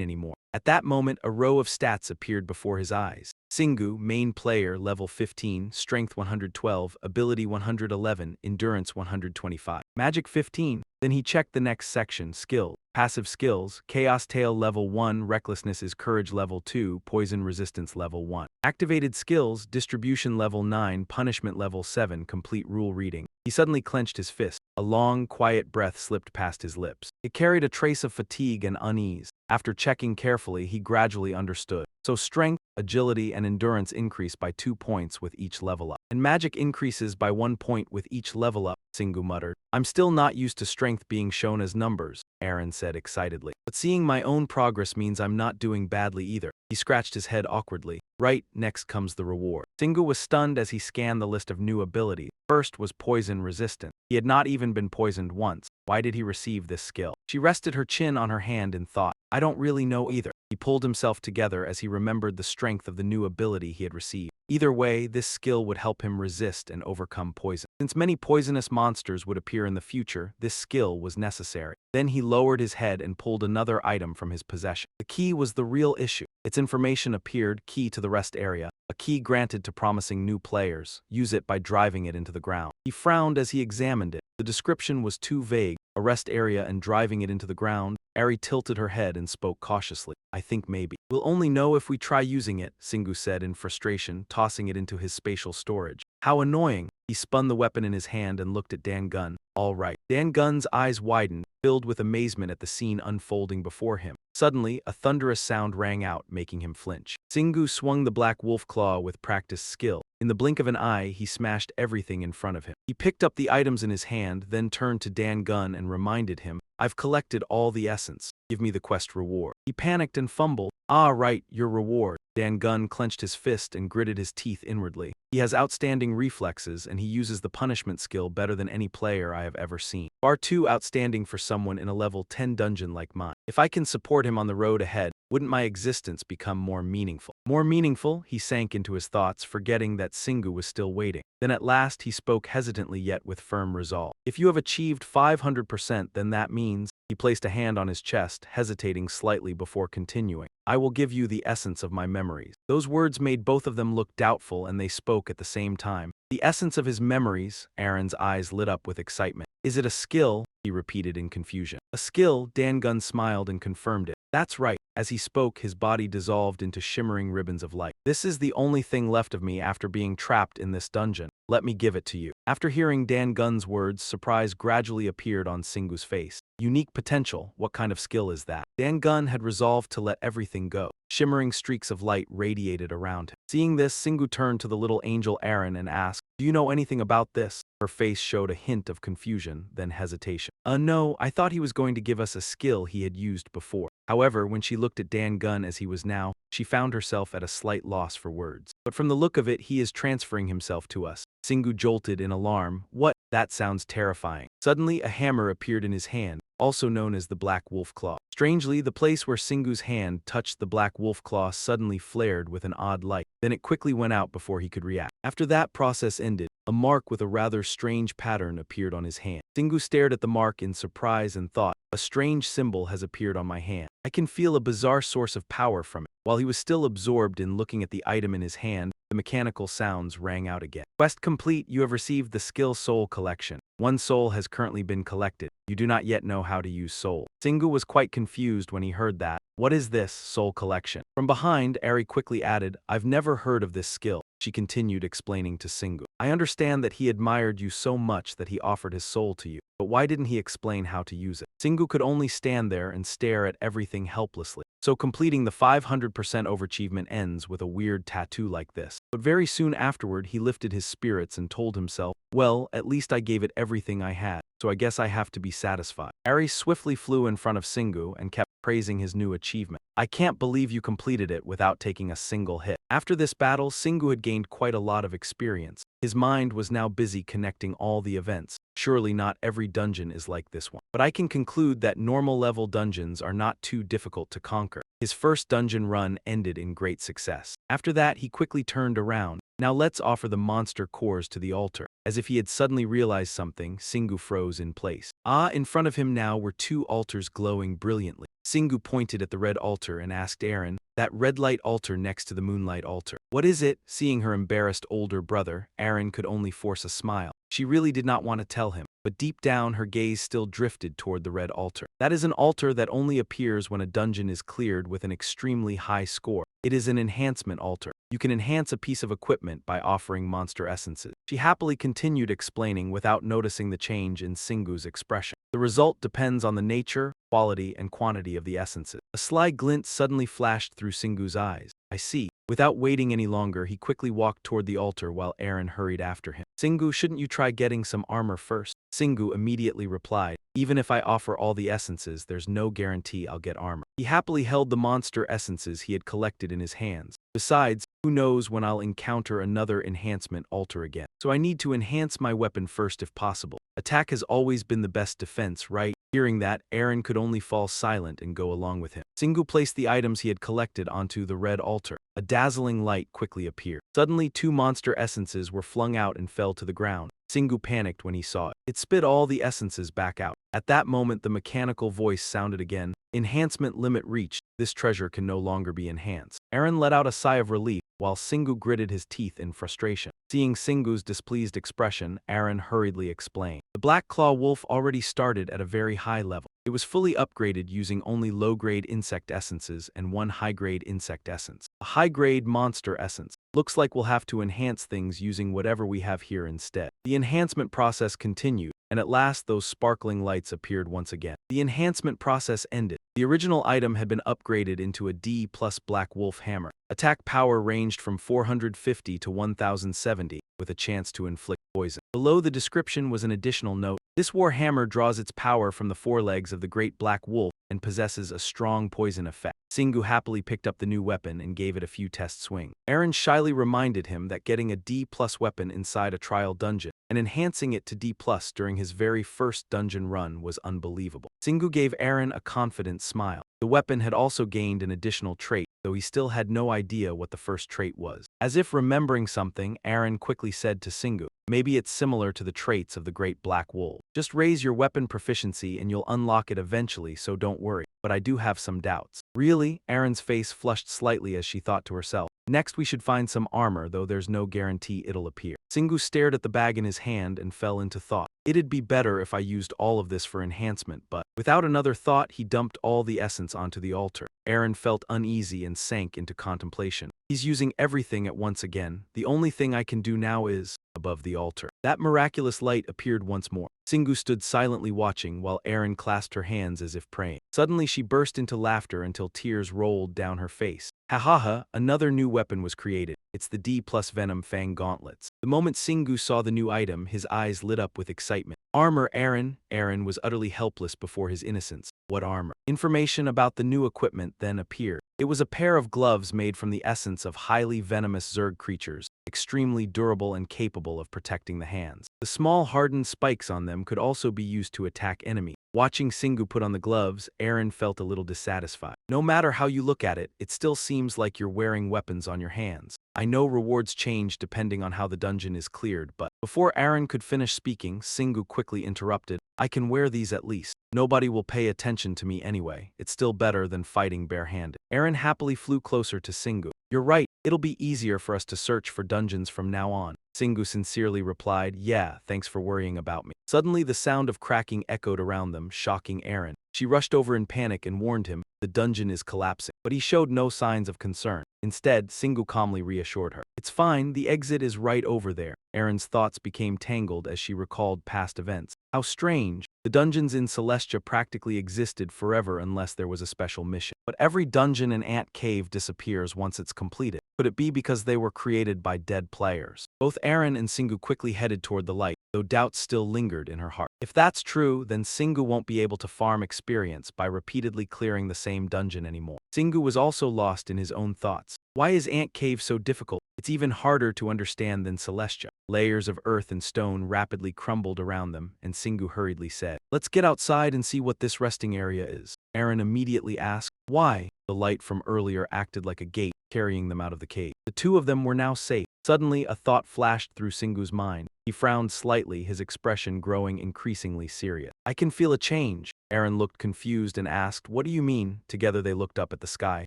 anymore. At that moment, a row of stats appeared before his eyes. Singu, main player, level 15, strength 112, ability 111, endurance 125, magic 15. Then he checked the next section, skill. Passive skills, Chaos Tail level 1, Recklessness is Courage level 2, Poison Resistance level 1. Activated skills, Distribution level 9, Punishment level 7, Complete Rule Reading. He suddenly clenched his fist. A long, quiet breath slipped past his lips. It carried a trace of fatigue and unease. After checking carefully, he gradually understood. So strength, agility, and endurance increase by 2 points with each level up. And magic increases by 1 point with each level up, Singu muttered. I'm still not used to strength being shown as numbers, Aaron said excitedly. But seeing my own progress means I'm not doing badly either. He scratched his head awkwardly. Right, next comes the reward. Singu was stunned as he scanned the list of new abilities. First was poison resistant. He had not even been poisoned once. Why did he receive this skill? She rested her chin on her hand in thought. I don't really know either. He pulled himself together as he remembered the strength of the new ability he had received. Either way, this skill would help him resist and overcome poison. Since many poisonous monsters would appear in the future, this skill was necessary. Then he lowered his head and pulled another item from his possession. The key was the real issue. Its information appeared, key to the rest area. A key granted to promising new players. Use it by driving it into the ground. He frowned as he examined it. The description was too vague. A rest area and driving it into the ground. Ari tilted her head and spoke cautiously. I think maybe. We'll only know if we try using it, Singu said in frustration, tossing it into his spatial storage. How annoying. He spun the weapon in his hand and looked at Dan Gunn. All right. Dan Gunn's eyes widened, filled with amazement at the scene unfolding before him. Suddenly, a thunderous sound rang out, making him flinch. Singu swung the black wolf claw with practiced skill. In the blink of an eye, he smashed everything in front of him. He picked up the items in his hand, then turned to Dan Gunn and reminded him, I've collected all the essence. Give me the quest reward. He panicked and fumbled. Ah, right, your reward. Dan Gunn clenched his fist and gritted his teeth inwardly. He has outstanding reflexes, and he uses the punishment skill better than any player I have ever seen. Far too outstanding for someone in a level 10 dungeon like mine. If I can support him on the road ahead, wouldn't my existence become more meaningful? More meaningful? He sank into his thoughts, forgetting that Singu was still waiting. Then at last he spoke hesitantly yet with firm resolve. If you have achieved 500%, then that means... He placed a hand on his chest, hesitating slightly before continuing. I will give you the essence of my memories. Those words made both of them look doubtful, and they spoke at the same time. The essence of his memories, Aaron's eyes lit up with excitement. Is it a skill? He repeated in confusion. A skill, Dan Gunn smiled and confirmed it. That's right. As he spoke, his body dissolved into shimmering ribbons of light. "This is the only thing left of me after being trapped in this dungeon. Let me give it to you." After hearing Dan Gun's words, surprise gradually appeared on Singu's face. Unique potential, what kind of skill is that? Dan Gun had resolved to let everything go. Shimmering streaks of light radiated around him. Seeing this, Singu turned to the little angel Aaron and asked, "Do you know anything about this?" Her face showed a hint of confusion, then hesitation. No, I thought he was going to give us a skill he had used before." However, when she looked at Dan Gun as he was now, she found herself at a slight loss for words. "But from the look of it, he is transferring himself to us." Singu jolted in alarm. "What? That sounds terrifying." Suddenly, a hammer appeared in his hand, also known as the Black Wolf Claw. Strangely, the place where Singu's hand touched the Black Wolf Claw suddenly flared with an odd light. Then it quickly went out before he could react. After that process ended, a mark with a rather strange pattern appeared on his hand. Singu stared at the mark in surprise and thought, "A strange symbol has appeared on my hand. I can feel a bizarre source of power from it." While he was still absorbed in looking at the item in his hand, the mechanical sounds rang out again. "Quest complete. You have received the skill Soul Collection. One soul has currently been collected. You do not yet know how to use soul." Singu was quite confused when he heard that. "What is this, Soul Collection?" From behind, Ari quickly added, "I've never heard of this skill." She continued explaining to Singu, "I understand that he admired you so much that he offered his soul to you. But why didn't he explain how to use it?" Singu could only stand there and stare at everything helplessly. So completing the 500% overachievement ends with a weird tattoo like this. But very soon afterward, he lifted his spirits and told himself, "Well, at least I gave it everything I had, so I guess I have to be satisfied." Ari swiftly flew in front of Singu and kept praising his new achievement. "I can't believe you completed it without taking a single hit." After this battle, Singu had gained quite a lot of experience. His mind was now busy connecting all the events. Surely not every dungeon is like this one. But I can conclude that normal level dungeons are not too difficult to conquer. His first dungeon run ended in great success. After that, he quickly turned around. "Now let's offer the monster cores to the altar." As if he had suddenly realized something, Singu froze in place. In front of him now were two altars glowing brilliantly. Singu pointed at the red altar and asked Aaron, "That red light altar next to the moonlight altar. What is it?" Seeing her embarrassed older brother, Aaron could only force a smile. She really did not want to tell him, but deep down her gaze still drifted toward the red altar. "That is an altar that only appears when a dungeon is cleared with an extremely high score. It is an enhancement altar. You can enhance a piece of equipment by offering monster essences." She happily continued explaining without noticing the change in Singu's expression. "The result depends on the nature, quality, and quantity of the essences." A sly glint suddenly flashed through Singu's eyes. "I see." Without waiting any longer, he quickly walked toward the altar while Aaron hurried after him. "Singu, shouldn't you try getting some armor first?" Singu immediately replied, "Even if I offer all the essences, there's no guarantee I'll get armor." He happily held the monster essences he had collected in his hands. "Besides, who knows when I'll encounter another enhancement altar again. So I need to enhance my weapon first if possible. Attack has always been the best defense, right?" Hearing that, Aaron could only fall silent and go along with him. Singu placed the items he had collected onto the red altar. A dazzling light quickly appeared. Suddenly, two monster essences were flung out and fell to the ground. Singu panicked when he saw it. It spit all the essences back out. At that moment, the mechanical voice sounded again. "Enhancement limit reached. This treasure can no longer be enhanced." Aaron let out a sigh of relief, while Singu gritted his teeth in frustration. Seeing Singu's displeased expression, Aaron hurriedly explained. "The Black Claw Wolf already started at a very high level. It was fully upgraded using only low-grade insect essences and one high-grade insect essence. A high-grade monster essence. Looks like we'll have to enhance things using whatever we have here instead." The enhancement process continued, and at last those sparkling lights appeared once again. The enhancement process ended. The original item had been upgraded into a D+ Black Wolf hammer. Attack power ranged from 450 to 1070, with a chance to inflict poison. Below the description was an additional note. This war hammer draws its power from the forelegs of the Great Black Wolf and possesses a strong poison effect. Singu happily picked up the new weapon and gave it a few test swings. Aaron shyly reminded him that getting a D+ weapon inside a trial dungeon and enhancing it to D+ during his very first dungeon run was unbelievable. Singu gave Aaron a confident smile. The weapon had also gained an additional trait, though he still had no idea what the first trait was. As if remembering something, Aaron quickly said to Singu, Maybe it's similar to the traits of the great black wolf. Just raise your weapon proficiency and you'll unlock it eventually, so don't worry. But I do have some doubts. Really? Erin's face flushed slightly as she thought to herself. Next we should find some armor, though there's no guarantee it'll appear. Singu stared at the bag in his hand and fell into thought. It'd be better if I used all of this for enhancement, but without another thought he dumped all the essence onto the altar. Erin felt uneasy and sank into contemplation. He's using everything at once again. The only thing I can do now is above the altar. That miraculous light appeared once more. Singu stood silently watching while Erin clasped her hands as if praying. Suddenly she burst into laughter until tears rolled down her face. Ha ha ha, another new weapon was created. It's the D+ Venom Fang Gauntlets. The moment Singu saw the new item, his eyes lit up with excitement. Armor, Aaron. Aaron was utterly helpless before his innocence. What armor? Information about the new equipment then appeared. It was a pair of gloves made from the essence of highly venomous Zerg creatures, extremely durable and capable of protecting the hands. The small hardened spikes on them could also be used to attack enemies. Watching Singu put on the gloves, Aaron felt a little dissatisfied. No matter how you look at it, it still seems like you're wearing weapons on your hands. I know rewards change depending on how the dungeon is cleared, but before Aaron could finish speaking, Singu quickly interrupted. I can wear these at least. Nobody will pay attention to me anyway. It's still better than fighting barehanded. Aaron happily flew closer to Singu. You're right, it'll be easier for us to search for dungeons from now on. Singu sincerely replied, yeah, thanks for worrying about me. Suddenly the sound of cracking echoed around them, shocking Aaron. She rushed over in panic and warned him, the dungeon is collapsing. But he showed no signs of concern. Instead, Singu calmly reassured her. It's fine, the exit is right over there. Aaron's thoughts became tangled as she recalled past events. How strange. The dungeons in Celestia practically existed forever unless there was a special mission. But every dungeon and ant cave disappears once it's completed. Could it be because they were created by dead players? Both Aaron and Singu quickly headed toward the light, though doubts still lingered in her heart. If that's true, then Singu won't be able to farm experience by repeatedly clearing the same dungeon anymore. Singu was also lost in his own thoughts. Why is Ant Cave so difficult? It's even harder to understand than Celestia. Layers of earth and stone rapidly crumbled around them, and Singu hurriedly said, let's get outside and see what this resting area is. Aaron immediately asked, why? The light from earlier acted like a gate, carrying them out of the cave. The two of them were now safe. Suddenly, a thought flashed through Singu's mind. He frowned slightly, his expression growing increasingly serious. I can feel a change. Aaron looked confused and asked, what do you mean? Together they looked up at the sky.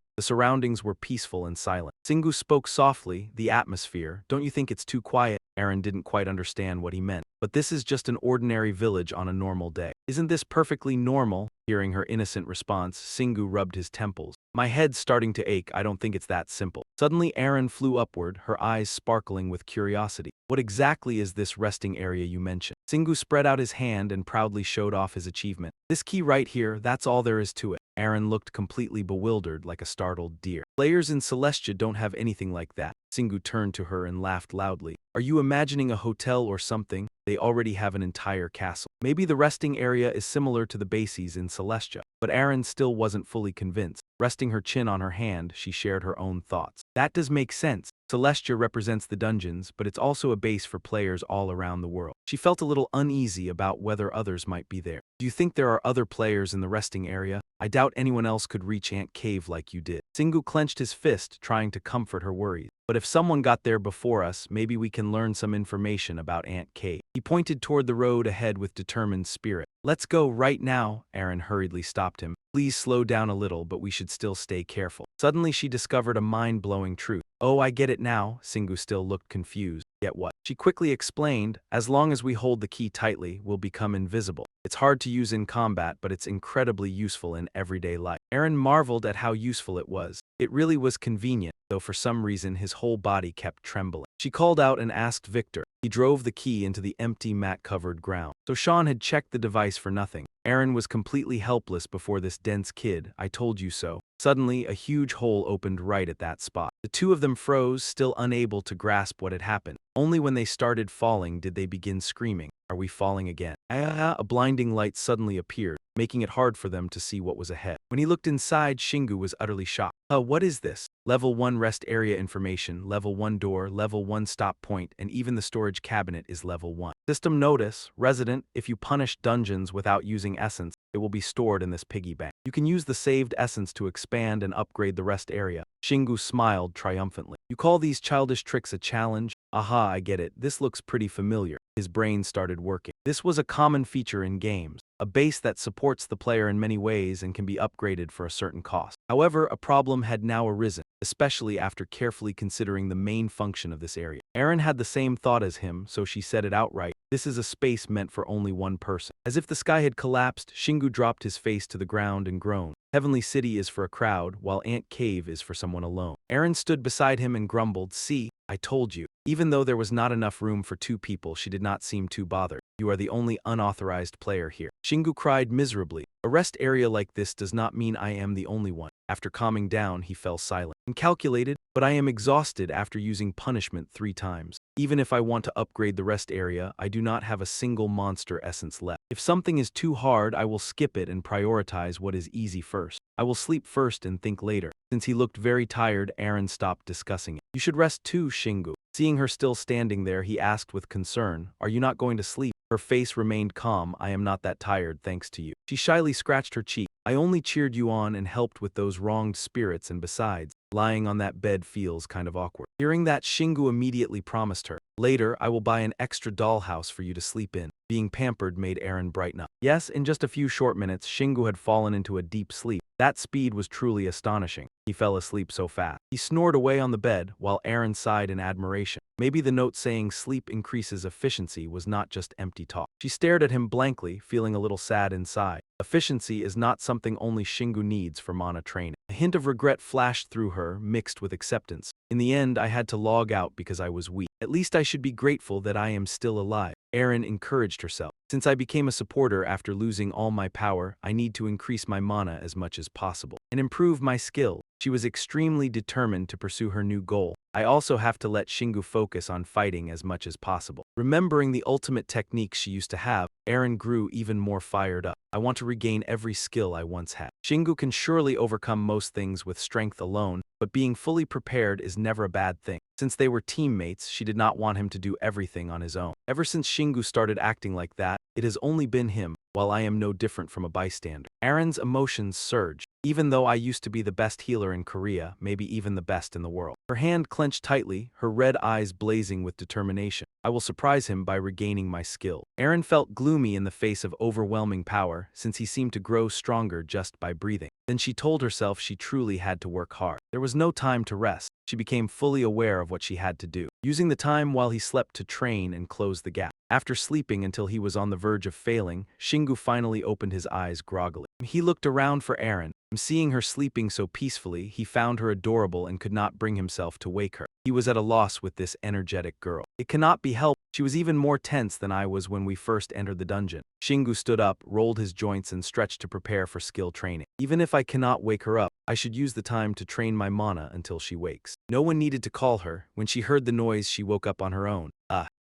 The surroundings were peaceful and silent. Singu spoke softly, the atmosphere. Don't you think it's too quiet? Aaron didn't quite understand what he meant. But this is just an ordinary village on a normal day. Isn't this perfectly normal? Hearing her innocent response, Singu rubbed his temples. My head's starting to ache, I don't think it's that simple. Suddenly Aaron flew upward, her eyes sparkling with curiosity. What exactly is this resting area you mentioned? Singu spread out his hand and proudly showed off his achievement. This key right here, that's all there is to it. Aaron looked completely bewildered, like a startled deer. Players in Celestia don't have anything like that. Singu turned to her and laughed loudly. Are you imagining a hotel or something? They already have an entire castle. Maybe the resting area is similar to the bases in Celestia. But Aaron still wasn't fully convinced. Resting her chin on her hand, she shared her own thoughts. That does make sense. Celestia represents the dungeons, but it's also a base for players all around the world. She felt a little uneasy about whether others might be there. Do you think there are other players in the resting area? I doubt anyone else could reach Ant Cave like you did. Singu clenched his fist, trying to comfort her worries. But if someone got there before us, maybe we can learn some information about Ant Cave. He pointed toward the road ahead with determined spirit. Let's go right now. Aaron hurriedly stopped him. Please slow down a little, but we should still stay careful. Suddenly she discovered a mind-blowing truth. Oh, I get it now. Singu still looked confused. Yet what? She quickly explained, as long as we hold the key tightly, we'll become invisible. It's hard to use in combat, but it's incredibly useful in everyday life. Aaron marveled at how useful it was. It really was convenient, though for some reason his whole body kept trembling. She called out and asked Victor. He drove the key into the empty mat-covered ground. So Sean had checked the device for nothing. Aaron was completely helpless before this dense kid. I told you so. Suddenly, a huge hole opened right at that spot. The two of them froze, still unable to grasp what had happened. Only when they started falling did they begin screaming. Are we falling again? A blinding light suddenly appeared, making it hard for them to see what was ahead. When he looked inside, Shingu was utterly shocked. What is this? Level 1 rest area information, Level 1 door, Level 1 stop point, and even the storage cabinet is Level 1. System notice, resident, if you punish dungeons without using essence, it will be stored in this piggy bank. You can use the saved essence to expand and upgrade the rest area. Shingu smiled triumphantly. You call these childish tricks a challenge? Aha, I get it. This looks pretty familiar. His brain started working. This was a common feature in games, a base that supports the player in many ways and can be upgraded for a certain cost. However, a problem had now arisen, especially after carefully considering the main function of this area. Aaron had the same thought as him, so she said it outright. This is a space meant for only one person. As if the sky had collapsed, Shingu dropped his face to the ground and groaned. Heavenly City is for a crowd, while Ant Cave is for someone alone. Aaron stood beside him and grumbled, "See, I told you." Even though there was not enough room for 2 people, she did not seem too bothered. "You are the only unauthorized player here." Shingu cried miserably. "A rest area like this does not mean I am the only one." After calming down, he fell silent. And calculated, but I am exhausted after using punishment 3 times. Even if I want to upgrade the rest area, I do not have a single monster essence left. If something is too hard, I will skip it and prioritize what is easy first. I will sleep first and think later. Since he looked very tired, Aaron stopped discussing it. "You should rest too, Shingu." Seeing her still standing there, he asked with concern, "Are you not going to sleep?" Her face remained calm. "I am not that tired, thanks to you." She shyly scratched her cheek. "I only cheered you on and helped with those wronged spirits, and besides, lying on that bed feels kind of awkward." Hearing that, Shingu immediately promised her, "Later, I will buy an extra dollhouse for you to sleep in." Being pampered made Aaron brighten up. Yes, in just a few short minutes, Shingu had fallen into a deep sleep. That speed was truly astonishing. He fell asleep so fast. He snored away on the bed, while Aaron sighed in admiration. Maybe the note saying sleep increases efficiency was not just empty talk. She stared at him blankly, feeling a little sad inside. Efficiency is not something only Shingu needs for mana training. A hint of regret flashed through her, mixed with acceptance. "In the end, I had to log out because I was weak. At least I should be grateful that I am still alive." Aaron encouraged herself. "Since I became a supporter after losing all my power, I need to increase my mana as much as possible and improve my skill." She was extremely determined to pursue her new goal. "I also have to let Shingu focus on fighting as much as possible." Remembering the ultimate techniques she used to have, Aaron grew even more fired up. "I want to regain every skill I once had." Shingu can surely overcome most things with strength alone, but being fully prepared is never a bad thing. Since they were teammates, she did not want him to do everything on his own. Ever since Shingu started acting like that, it has only been him, while I am no different from a bystander. Aaron's emotions surged. "Even though I used to be the best healer in Korea, maybe even the best in the world." Her hand clenched tightly, her red eyes blazing with determination. "I will surprise him by regaining my skill." Aaron felt gloomy in the face of overwhelming power, since he seemed to grow stronger just by breathing. Then she told herself she truly had to work hard. There was no time to rest. She became fully aware of what she had to do, using the time while he slept to train and close the gap. After sleeping until he was on the verge of failing, Shingu finally opened his eyes groggily. He looked around for Aaron. Seeing her sleeping so peacefully, he found her adorable and could not bring himself to wake her. He was at a loss with this energetic girl. "It cannot be helped. She was even more tense than I was when we first entered the dungeon." Shingu stood up, rolled his joints and stretched to prepare for skill training. "Even if I cannot wake her up, I should use the time to train my mana until she wakes." No one needed to call her. When she heard the noise, she woke up on her own.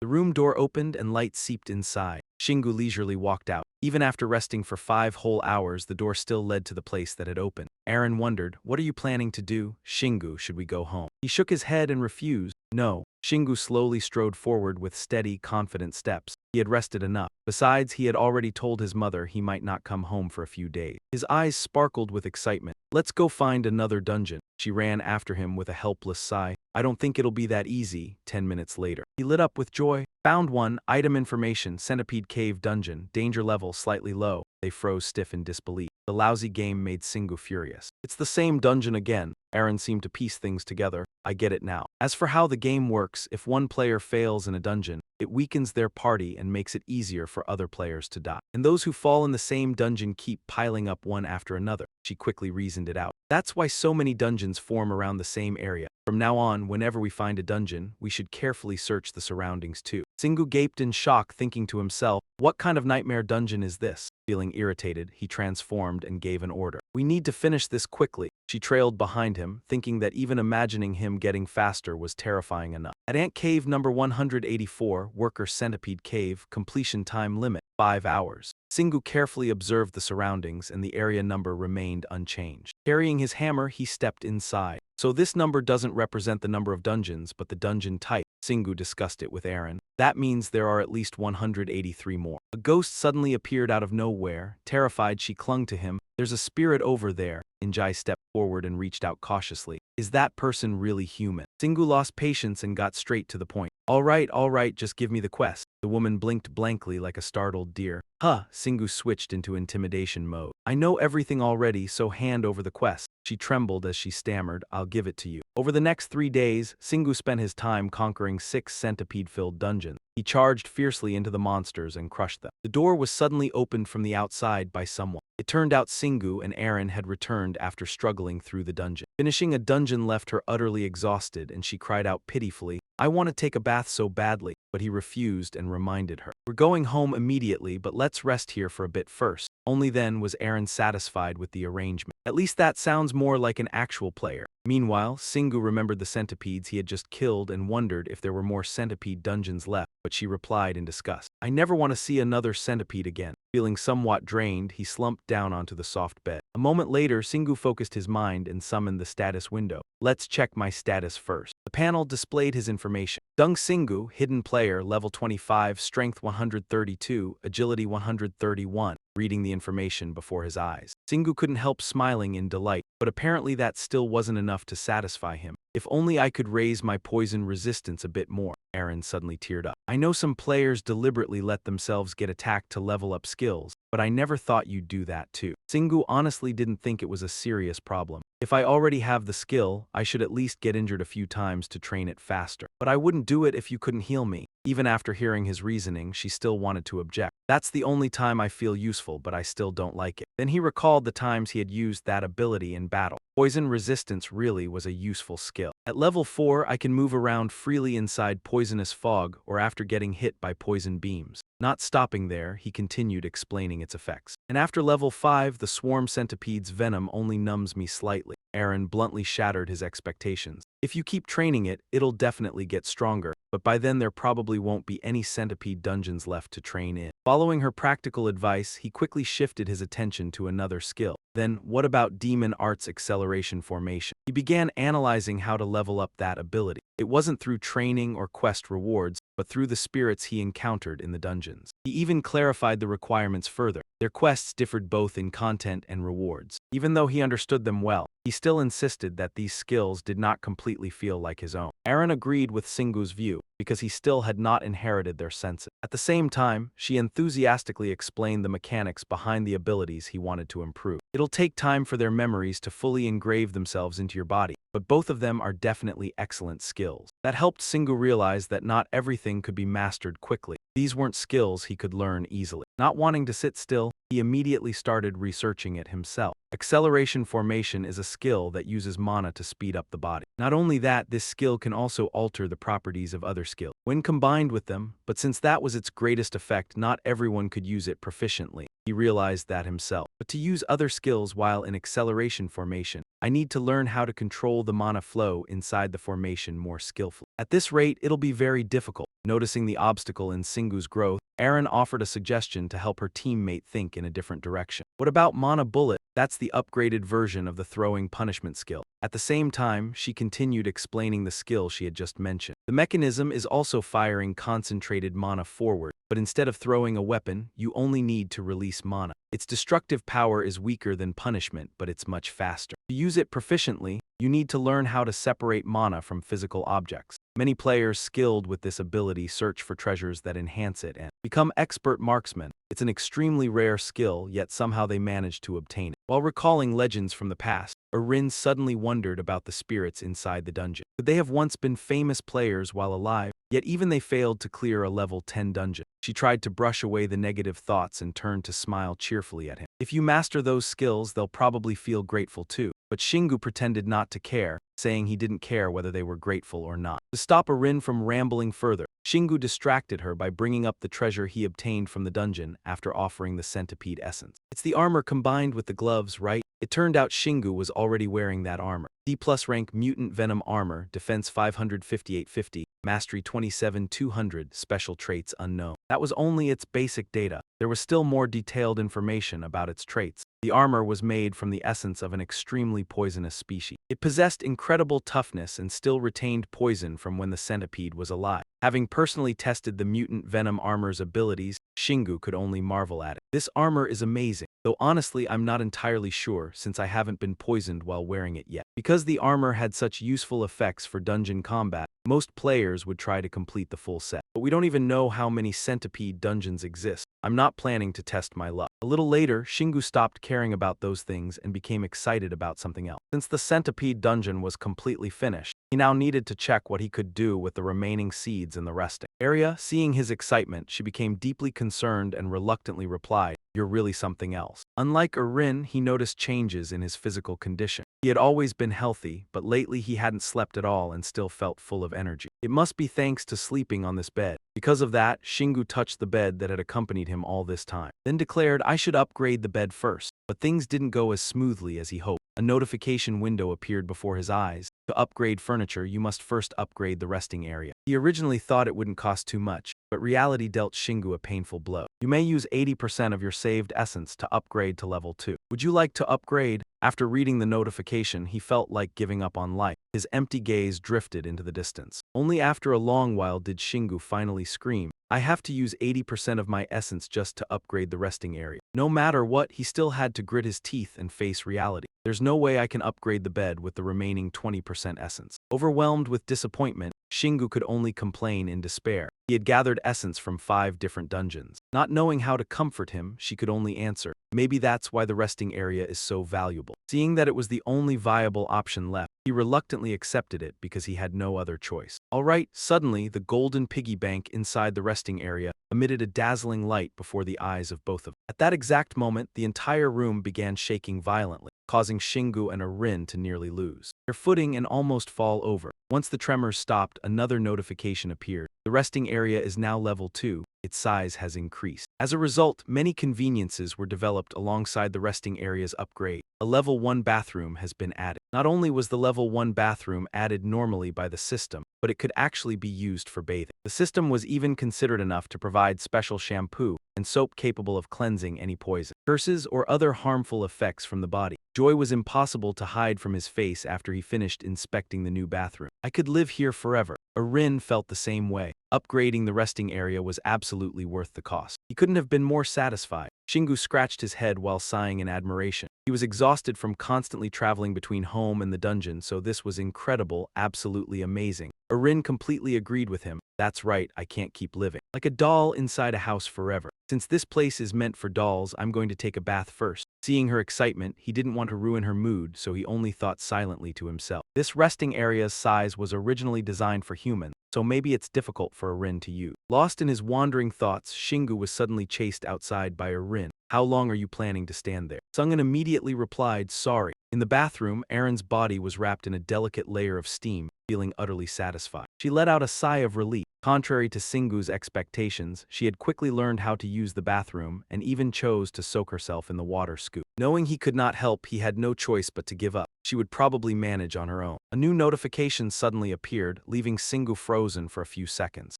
The room door opened and light seeped inside. Shingu leisurely walked out. Even after resting for 5 whole hours, the door still led to the place that had opened. Aaron wondered, "What are you planning to do, Shingu? Should we go home?" He shook his head and refused. "No." Shingu slowly strode forward with steady, confident steps. He had rested enough. Besides, he had already told his mother he might not come home for a few days. His eyes sparkled with excitement. "Let's go find another dungeon." She ran after him with a helpless sigh. "I don't think it'll be that easy." 10 minutes later, he lit up with joy. Found one. Item information: Centipede Cave Dungeon. Danger level slightly low. They froze stiff in disbelief. The lousy game made Shingu furious. "It's the same dungeon again." Aaron seemed to piece things together. "I get it now." As for how the game works, if one player fails in a dungeon, it weakens their party and makes it easier for other players to die. And those who fall in the same dungeon keep piling up one after another. She quickly reasoned it out. That's why so many dungeons form around the same area. From now on, whenever we find a dungeon, we should carefully search the surroundings too. Shingu gaped in shock, thinking to himself, "What kind of nightmare dungeon is this?" Feeling irritated, he transformed and gave an order. "We need to finish this quickly." She trailed behind him, thinking that even imagining him getting faster was terrifying enough. At Ant Cave number 184, Worker Centipede Cave, completion time limit, 5 hours. Shingu carefully observed the surroundings and the area number remained unchanged. Carrying his hammer, he stepped inside. "So this number doesn't represent the number of dungeons, but the dungeon type." Shingu discussed it with Aaron. "That means there are at least 183 more." A ghost suddenly appeared out of nowhere. Terrified, she clung to him. "There's a spirit over there. Injai stepped forward and reached out cautiously. Is that person really human? Singu lost patience and got straight to the point. All right, just give me the quest. The woman blinked blankly like a startled deer. Huh, Singu switched into intimidation mode. I know everything already, so hand over the quest. She trembled as she stammered, I'll give it to you. Over the next 3 days, Singu spent his time conquering 6 centipede-filled dungeons. He charged fiercely into the monsters and crushed them. The door was suddenly opened from the outside by someone. It turned out Singu and Aaron had returned after struggling through the dungeon. Finishing a dungeon left her utterly exhausted, and she cried out pitifully, I want to take a bath so badly, but he refused and reminded her. We're going home immediately, but let's rest here for a bit first. Only then was Aaron satisfied with the arrangement. At least that sounds more like an actual player. Meanwhile, Singu remembered the centipedes he had just killed and wondered if there were more centipede dungeons left, but she replied in disgust. I never want to see another centipede again. Feeling somewhat drained, he slumped down onto the soft bed. A moment later, Singu focused his mind and summoned the status window. Let's check my status first. The panel displayed his information. Dung Singu, hidden player, level 25, strength 132, agility 131. Reading the information before his eyes, Singu couldn't help smiling in delight, but apparently that still wasn't enough to satisfy him. If only I could raise my poison resistance a bit more. Aaron suddenly teared up. I know some players deliberately let themselves get attacked to level up skills, but I never thought you'd do that too. Singu honestly didn't think it was a serious problem. If I already have the skill, I should at least get injured a few times to train it faster. But I wouldn't do it if you couldn't heal me. Even after hearing his reasoning, she still wanted to object. That's the only time I feel useful, but I still don't like it. Then he recalled the times he had used that ability in battle. Poison resistance really was a useful skill. At level 4, I can move around freely inside poisonous fog or after getting hit by poison beams. Not stopping there, he continued explaining its effects. And after level 5, the swarm centipede's venom only numbs me slightly. Aaron bluntly shattered his expectations. If you keep training it, it'll definitely get stronger, but by then there probably won't be any centipede dungeons left to train in. Following her practical advice, he quickly shifted his attention to another skill. Then, what about Demon Art's acceleration formation? He began analyzing how to level up that ability. It wasn't through training or quest rewards, but through the spirits he encountered in the dungeons. He even clarified the requirements further. Their quests differed both in content and rewards. Even though he understood them well, he still insisted that these skills did not completely feel like his own. Aaron agreed with Singu's view, because he still had not inherited their senses. At the same time, she enthusiastically explained the mechanics behind the abilities he wanted to improve. It'll take time for their memories to fully engrave themselves into your body, but both of them are definitely excellent skills. That helped Singu realize that not everything could be mastered quickly. These weren't skills he could learn easily. Not wanting to sit still, he immediately started researching it himself. Acceleration formation is a skill that uses mana to speed up the body. Not only that, this skill can also alter the properties of other skills when combined with them, but since that was its greatest effect, not everyone could use it proficiently. He realized that himself. But to use other skills while in acceleration formation, I need to learn how to control the mana flow inside the formation more skillfully. At this rate, it'll be very difficult. Noticing the obstacle in Singu's growth, Aaron offered a suggestion to help her teammate think in a different direction. What about Mana Bullet? That's the upgraded version of the throwing punishment skill. At the same time, she continued explaining the skill she had just mentioned. The mechanism is also firing concentrated mana forward, but instead of throwing a weapon, you only need to release mana. Its destructive power is weaker than punishment, but it's much faster. To use it proficiently, you need to learn how to separate mana from physical objects. Many players skilled with this ability search for treasures that enhance it and become expert marksmen. It's an extremely rare skill, yet somehow they manage to obtain it. While recalling legends from the past, Erin suddenly wondered about the spirits inside the dungeon. Could they have once been famous players while alive? Yet even they failed to clear a level 10 dungeon. She tried to brush away the negative thoughts and turned to smile cheerfully at him. If you master those skills, they'll probably feel grateful too. But Shingu pretended not to care, saying he didn't care whether they were grateful or not. To stop Erin from rambling further, Shingu distracted her by bringing up the treasure he obtained from the dungeon after offering the centipede essence. It's the armor combined with the gloves, right? It turned out Shingu was already wearing that armor. D+ rank mutant venom armor, defense 55850, mastery 27200, special traits unknown. That was only its basic data. There was still more detailed information about its traits. The armor was made from the essence of an extremely poisonous species. It possessed incredible toughness and still retained poison from when the centipede was alive. Having personally tested the mutant venom armor's abilities, Shingu could only marvel at it. This armor is amazing, though honestly I'm not entirely sure since I haven't been poisoned while wearing it yet. Because the armor had such useful effects for dungeon combat, most players would try to complete the full set. But we don't even know how many centipede dungeons exist. I'm not planning to test my luck. A little later, Shingu stopped caring about those things and became excited about something else. Since the centipede dungeon was completely finished, he now needed to check what he could do with the remaining seeds in the resting area. Seeing his excitement, she became deeply concerned and reluctantly replied, "You're really something else." Unlike Rin, he noticed changes in his physical condition. He had always been healthy, but lately he hadn't slept at all and still felt full of energy. It must be thanks to sleeping on this bed. Because of that, Shingu touched the bed that had accompanied him all this time, then declared, "I should upgrade the bed first." But things didn't go as smoothly as he hoped. A notification window appeared before his eyes. To upgrade furniture, you must first upgrade the resting area. He originally thought it wouldn't cost too much, but reality dealt Shingu a painful blow. You may use 80% of your saved essence to upgrade to level 2. Would you like to upgrade? After reading the notification, he felt like giving up on life. His empty gaze drifted into the distance. Only after a long while did Shingu finally scream, "I have to use 80% of my essence just to upgrade the resting area." No matter what, he still had to grit his teeth and face reality. There's no way I can upgrade the bed with the remaining 20% essence. Overwhelmed with disappointment, Shingu could only complain in despair. He had gathered essence from 5 different dungeons. Not knowing how to comfort him, she could only answer, "Maybe that's why the resting area is so valuable." Seeing that it was the only viable option left, he reluctantly accepted it because he had no other choice. Alright, suddenly the golden piggy bank inside the resting area emitted a dazzling light before the eyes of both of them. At that exact moment, the entire room began shaking violently, causing Shingu and Rin to nearly lose their footing and almost fall over. Once the tremors stopped, another notification appeared. The resting area is now level 2. Its size has increased. As a result, many conveniences were developed alongside the resting area's upgrade. A level 1 bathroom has been added. Not only was the level 1 bathroom added normally by the system, but it could actually be used for bathing. The system was even considered enough to provide special shampoo and soap capable of cleansing any poison, curses, or other harmful effects from the body. Joy was impossible to hide from his face after he finished inspecting the new bathroom. "I could live here forever." Rin felt the same way. Upgrading the resting area was absolutely worth the cost. He couldn't have been more satisfied. Shingu scratched his head while sighing in admiration. He was exhausted from constantly traveling between home and the dungeon, so this was incredible, absolutely amazing. Rin completely agreed with him. "That's right, I can't keep living like a doll inside a house forever. Since this place is meant for dolls, I'm going to take a bath first." Seeing her excitement, he didn't want to ruin her mood, so he only thought silently to himself. This resting area's size was originally designed for humans, so maybe it's difficult for Rin to use. Lost in his wandering thoughts, Shingu was suddenly chased outside by Rin. "How long are you planning to stand there?" Sungun immediately replied, "Sorry." In the bathroom, Erin's body was wrapped in a delicate layer of steam, feeling utterly satisfied. She let out a sigh of relief. Contrary to Singu's expectations, she had quickly learned how to use the bathroom and even chose to soak herself in the water scoop. Knowing he could not help, he had no choice but to give up. She would probably manage on her own. A new notification suddenly appeared, leaving Singu frozen for a few seconds.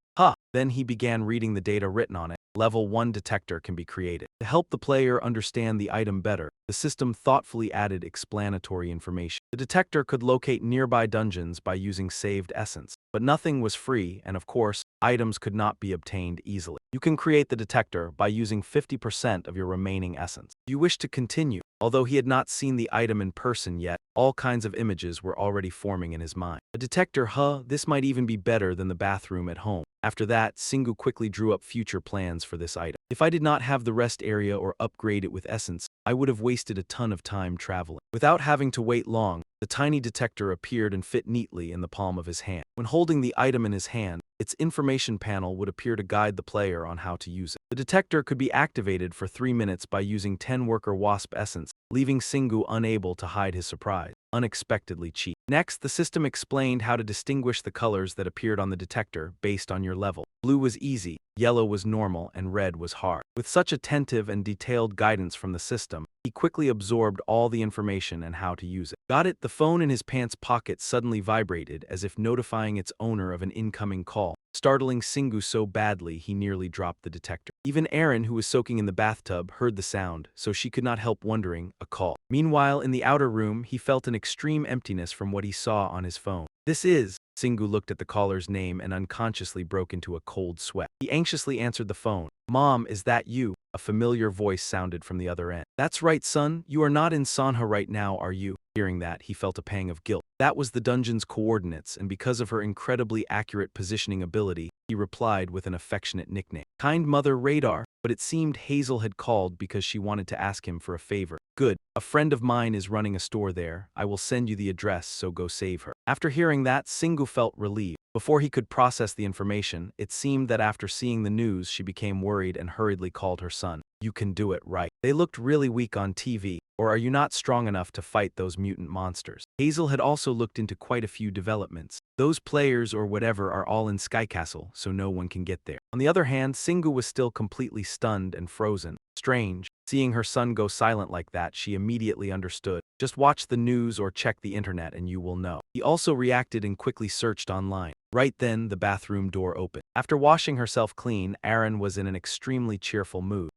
Then he began reading the data written on it. Level 1 detector can be created. To help the player understand the item better, the system thoughtfully added explanatory information. The detector could locate nearby dungeons by using saved essence. But nothing was free, and of course, items could not be obtained easily. You can create the detector by using 50% of your remaining essence. If you wish to continue, although he had not seen the item in person yet, all kinds of images were already forming in his mind. A detector, this might even be better than the bathroom at home. After that, Singu quickly drew up future plans for this item. "If I did not have the rest area or upgrade it with essence, I would have wasted a ton of time traveling." Without having to wait long, the tiny detector appeared and fit neatly in the palm of his hand. When holding the item in his hand, its information panel would appear to guide the player on how to use it. The detector could be activated for 3 minutes by using 10 worker wasp essence, leaving Singu unable to hide his surprise. Unexpectedly cheap. Next, the system explained how to distinguish the colors that appeared on the detector based on your level. Blue was easy, yellow was normal, and red was hard. With such attentive and detailed guidance from the system, he quickly absorbed all the information and how to use it. Got it? The phone in his pants pocket suddenly vibrated as if notifying its owner of an incoming call. startling Singu so badly he nearly dropped the detector. Even Aaron, who was soaking in the bathtub, heard the sound, so she could not help wondering, a call. Meanwhile, in the outer room, he felt an extreme emptiness from what he saw on his phone. This is. Singu looked at the caller's name and unconsciously broke into a cold sweat. He anxiously answered the phone. Mom, is that you? A familiar voice sounded from the other end. That's right, son. You are not in Sanha right now, are you? Hearing that, he felt a pang of guilt. That was the dungeon's coordinates, and because of her incredibly accurate positioning ability, he replied with an affectionate nickname. Kind Mother Radar, but it seemed Hazel had called because she wanted to ask him for a favor. Good. A friend of mine is running a store there. I will send you the address, so go save her. After hearing that, Singu felt relieved. Before he could process the information, it seemed that after seeing the news, she became worried and hurriedly called her son. You can do it, right? They looked really weak on TV. Or are you not strong enough to fight those mutant monsters? Hazel had also looked into quite a few developments. Those players or whatever are all in Sky Castle, so no one can get there. On the other hand, Singu was still completely stunned and frozen. Strange. Seeing her son go silent like that, she immediately understood. Just watch the news or check the internet and you will know. He also reacted and quickly searched online. Right then, the bathroom door opened. After washing herself clean, Aaron was in an extremely cheerful mood.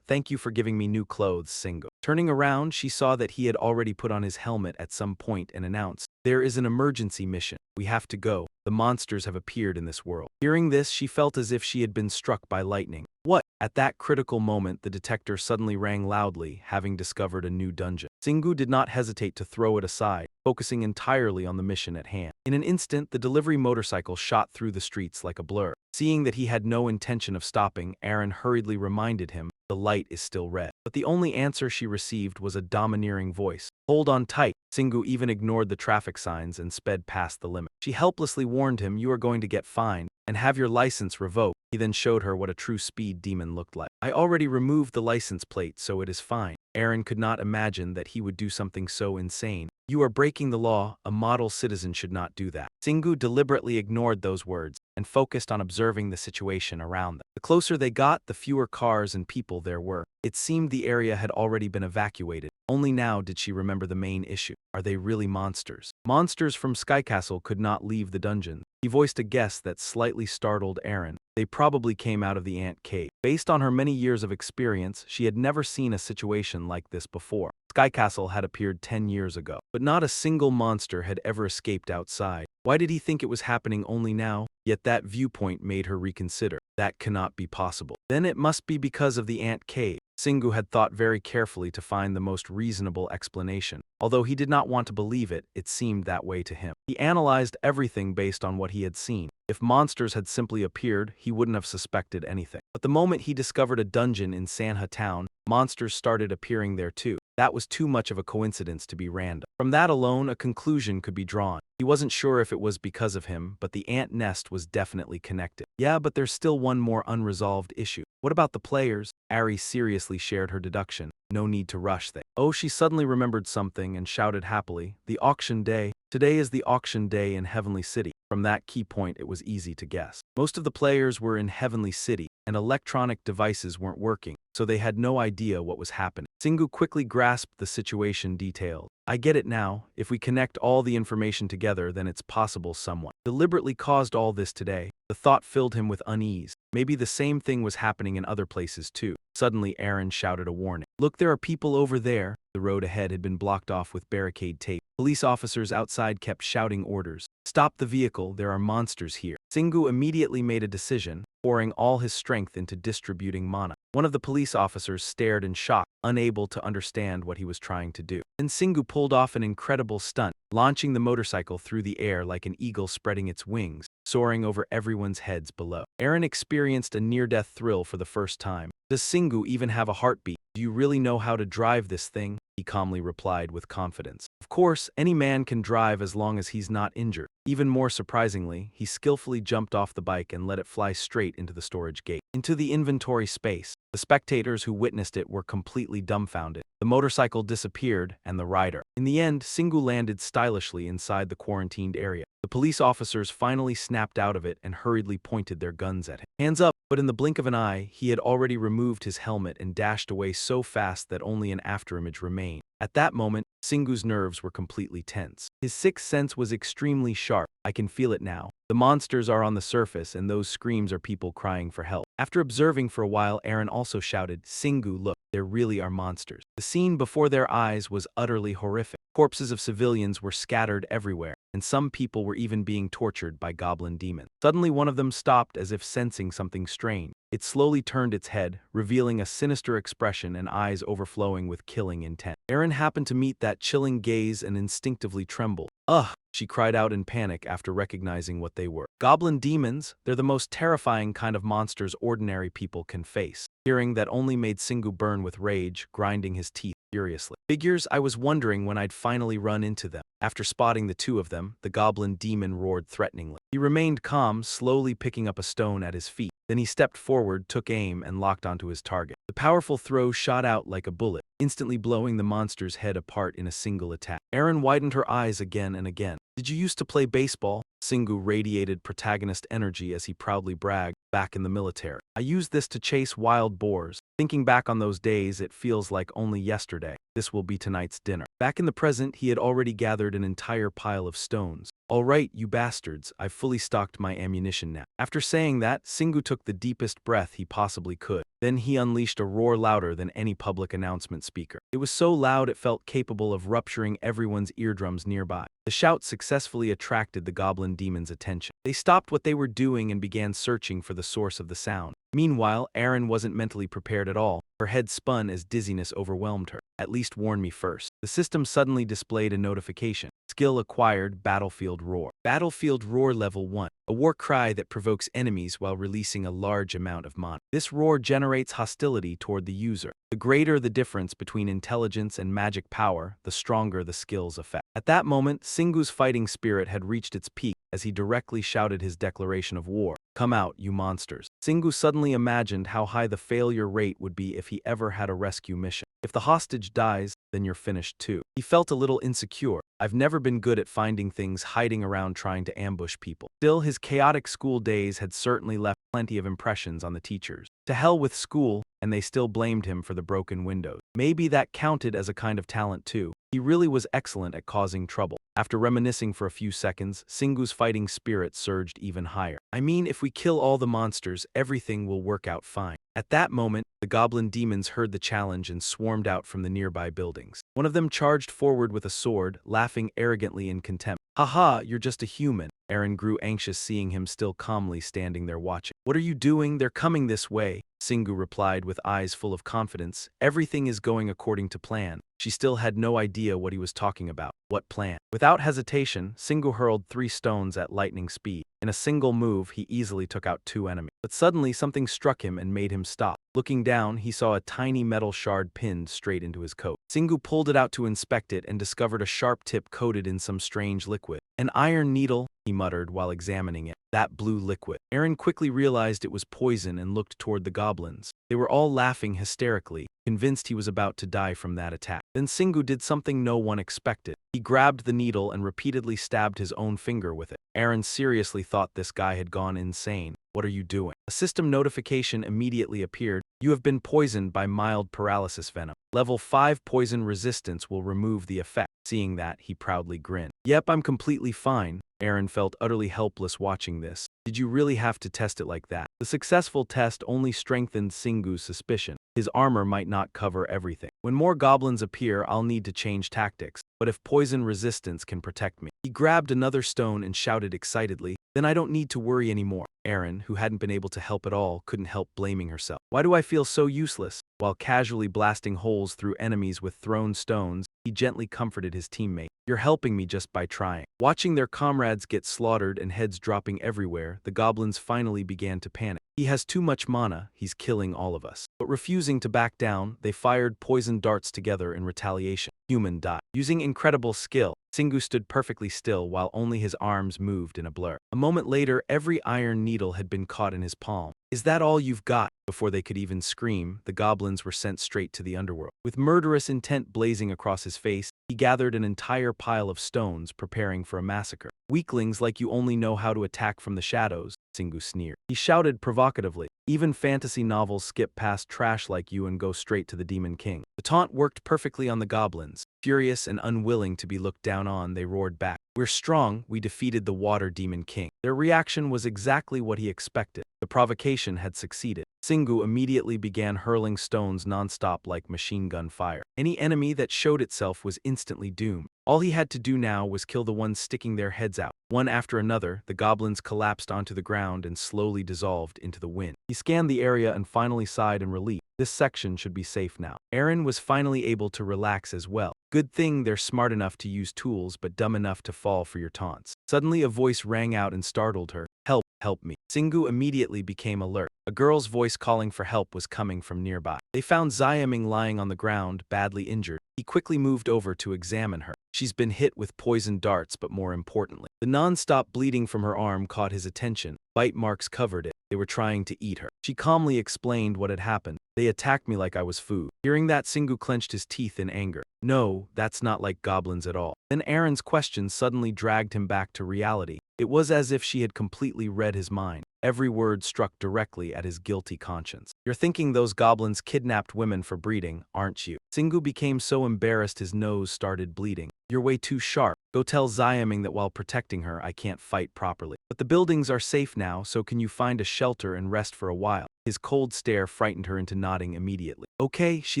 Thank you for giving me new clothes, Singu. Turning around, she saw that he had already put on his helmet at some point and announced, there is an emergency mission. We have to go. The monsters have appeared in this world. Hearing this, she felt as if she had been struck by lightning. What? At that critical moment, the detector suddenly rang loudly, having discovered a new dungeon. Singu did not hesitate to throw it aside, focusing entirely on the mission at hand. In an instant, the delivery motorcycle shot through the streets like a blur. Seeing that he had no intention of stopping, Aaron hurriedly reminded him, the light is still red. But the only answer she received was a domineering voice. Hold on tight. Singu even ignored the traffic signs and sped past the limit. She helplessly warned him, you are going to get fined and have your license revoked. He then showed her what a true speed demon looked like. I already removed the license plate, so it is fine. Aaron could not imagine that he would do something so insane. You are breaking the law. A model citizen should not do that. Singu deliberately ignored those words and focused on observing the situation around them. The closer they got, the fewer cars and people there were. It seemed the area had already been evacuated. Only now did she remember the main issue. Are they really monsters? Monsters from Sky Castle could not leave the dungeon. He voiced a guess that slightly startled Aaron. They probably came out of the ant cave. Based on her many years of experience, she had never seen a situation like this before. Sky Castle had appeared 10 years ago, but not a single monster had ever escaped outside. Why did he think it was happening only now? Yet that viewpoint made her reconsider. That cannot be possible. Then it must be because of the ant cave. Singu had thought very carefully to find the most reasonable explanation. Although he did not want to believe it, it seemed that way to him. He analyzed everything based on what he had seen. If monsters had simply appeared, he wouldn't have suspected anything. But the moment he discovered a dungeon in Sanha town, monsters started appearing there too. That was too much of a coincidence to be random. From that alone, a conclusion could be drawn. He wasn't sure if it was because of him, but the ant nest was definitely connected. Yeah, but there's still one more unresolved issue. What about the players? Ari seriously shared her deduction. No need to rush them. Oh, she suddenly remembered something and shouted happily, the auction day. Today is the auction day in Heavenly City. From that key point, it was easy to guess. Most of the players were in Heavenly City, and electronic devices weren't working, so they had no idea what was happening. Singu quickly grasped the situation detailed. I get it now. If we connect all the information together, then it's possible someone deliberately caused all this today. The thought filled him with unease. Maybe the same thing was happening in other places too. Suddenly, Aaron shouted a warning. Look, there are people over there. The road ahead had been blocked off with barricade tape. Police officers outside kept shouting orders. Stop the vehicle, there are monsters here. Singu immediately made a decision, pouring all his strength into distributing mana. One of the police officers stared in shock, unable to understand what he was trying to do. Then Singu pulled off an incredible stunt, launching the motorcycle through the air like an eagle spreading its wings, soaring over everyone's heads below. Aaron experienced a near-death thrill for the first time. Does Singu even have a heartbeat? Do you really know how to drive this thing? He calmly replied with confidence. Of course, any man can drive as long as he's not injured. Even more surprisingly, he skillfully jumped off the bike and let it fly straight into the storage gate, into the inventory space. The spectators who witnessed it were completely dumbfounded. The motorcycle disappeared, and the rider. In the end, Singu landed stylishly inside the quarantined area. The police officers finally snapped out of it and hurriedly pointed their guns at him. Hands up! But in the blink of an eye, he had already removed his helmet and dashed away so fast that only an afterimage remained. At that moment, Singu's nerves were completely tense. His sixth sense was extremely sharp. I can feel it now. The monsters are on the surface, and those screams are people crying for help. After observing for a while, Aaron also shouted, "Singu, look, there really are monsters." The scene before their eyes was utterly horrific. Corpses of civilians were scattered everywhere, and some people were even being tortured by goblin demons. Suddenly one of them stopped as if sensing something strange. It slowly turned its head, revealing a sinister expression and eyes overflowing with killing intent. Aaron happened to meet that chilling gaze and instinctively trembled. "Ugh!" she cried out in panic after recognizing what they were. Goblin demons, they're the most terrifying kind of monsters ordinary people can face. Hearing that only made Singu burn with rage, grinding his teeth furiously. "Figures, I was wondering when I'd finally run into them." After spotting the two of them, the goblin demon roared threateningly. He remained calm, slowly picking up a stone at his feet. Then he stepped forward, took aim, and locked onto his target. The powerful throw shot out like a bullet, instantly blowing the monster's head apart in a single attack. Aaron widened her eyes again and again. "Did you used to play baseball?" Singu radiated protagonist energy as he proudly bragged, "Back in the military. I used this to chase wild boars. Thinking back on those days, it feels like only yesterday. This will be tonight's dinner." Back in the present, he had already gathered an entire pile of stones. "All right, you bastards, I've fully stocked my ammunition now." After saying that, Singu took the deepest breath he possibly could. Then he unleashed a roar louder than any public announcement speaker. It was so loud it felt capable of rupturing everyone's eardrums nearby. The shout successfully attracted the goblin demon's attention. They stopped what they were doing and began searching for the source of the sound. Meanwhile, Aaron wasn't mentally prepared at all. Her head spun as dizziness overwhelmed her. "At least warn me first." The system suddenly displayed a notification. Skill acquired, Battlefield Roar. Battlefield Roar Level 1. A war cry that provokes enemies while releasing a large amount of mana. This roar generates hostility toward the user. The greater the difference between intelligence and magic power, the stronger the skill's effect. At that moment, Singu's fighting spirit had reached its peak as he directly shouted his declaration of war. "Come out, you monsters." Singu suddenly imagined how high the failure rate would be if he ever had a rescue mission. If the hostage dies, then you're finished too. He felt a little insecure. "I've never been good at finding things hiding around trying to ambush people." Still, his chaotic school days had certainly left plenty of impressions on the teachers. To hell with school, and they still blamed him for the broken windows. Maybe that counted as a kind of talent too. He really was excellent at causing trouble. After reminiscing for a few seconds, Singu's fighting spirit surged even higher. "I mean, if we kill all the monsters, everything will work out fine." At that moment, the goblin demons heard the challenge and swarmed out from the nearby buildings. One of them charged forward with a sword, laughing arrogantly in contempt. "Haha, you're just a human." Aaron grew anxious seeing him still calmly standing there watching. "What are you doing? They're coming this way." Singu replied with eyes full of confidence. "Everything is going according to plan." She still had no idea what he was talking about. What plan? Without hesitation, Singu hurled 3 stones at lightning speed. In a single move, he easily took out 2 enemies. But suddenly something struck him and made him stop. Looking down, he saw a tiny metal shard pinned straight into his coat. Singu pulled it out to inspect it and discovered a sharp tip coated in some strange liquid. "An iron needle," he muttered while examining it. "That blue liquid." Aaron quickly realized it was poison and looked toward the goblins. They were all laughing hysterically, convinced he was about to die from that attack. Then Singu did something no one expected. He grabbed the needle and repeatedly stabbed his own finger with it. Aaron seriously thought this guy had gone insane. "What are you doing?" A system notification immediately appeared. "You have been poisoned by mild paralysis venom. Level 5 poison resistance will remove the effect." Seeing that, he proudly grinned. "Yep, I'm completely fine." Aaron felt utterly helpless watching this. Did you really have to test it like that? The successful test only strengthened Singu's suspicion. His armor might not cover everything. "When more goblins appear, I'll need to change tactics. But if poison resistance can protect me." He grabbed another stone and shouted excitedly, "Then I don't need to worry anymore." Aaron, who hadn't been able to help at all, couldn't help blaming herself. "Why do I feel so useless?" While casually blasting holes through enemies with thrown stones, he gently comforted his teammate. "You're helping me just by trying." Watching their comrades get slaughtered and heads dropping everywhere, the goblins finally began to panic. "He has too much mana, he's killing all of us." But refusing to back down, they fired poison darts together in retaliation. Human died. Using incredible skill, Singu stood perfectly still while only his arms moved in a blur. A moment later, every iron needle had been caught in his palm. "Is that all you've got?" Before they could even scream, the goblins were sent straight to the underworld. With murderous intent blazing across his face, he gathered an entire pile of stones, preparing for a massacre. Weaklings like you only know how to attack from the shadows, Singu sneered. He shouted provocatively. Even fantasy novels skip past trash like you and go straight to the Demon King. The taunt worked perfectly on the goblins. Furious and unwilling to be looked down on, they roared back. We're strong, we defeated the Water Demon King. Their reaction was exactly what he expected. The provocation had succeeded. Singu immediately began hurling stones nonstop like machine gun fire. Any enemy that showed itself was instantly doomed. All he had to do now was kill the ones sticking their heads out. One after another, the goblins collapsed onto the ground and slowly dissolved into the wind. He scanned the area and finally sighed in relief. This section should be safe now. Aaron was finally able to relax as well. Good thing they're smart enough to use tools but dumb enough to fall for your taunts. Suddenly a voice rang out and startled her. Help, help me. Singu immediately became alert. A girl's voice calling for help was coming from nearby. They found Xiaming lying on the ground, badly injured. He quickly moved over to examine her. She's been hit with poisoned darts, but more importantly, the non-stop bleeding from her arm caught his attention. Bite marks covered it. They were trying to eat her. She calmly explained what had happened. They attacked me like I was food. Hearing that, Singu clenched his teeth in anger. No, that's not like goblins at all. Then Aaron's question suddenly dragged him back to reality. It was as if she had completely read his mind. Every word struck directly at his guilty conscience. You're thinking those goblins kidnapped women for breeding, aren't you? Singu became so embarrassed his nose started bleeding. You're way too sharp. Go tell Xiaming that while protecting her, I can't fight properly. But the buildings are safe now, so can you find a shelter and rest for a while? His cold stare frightened her into nodding immediately. Okay, she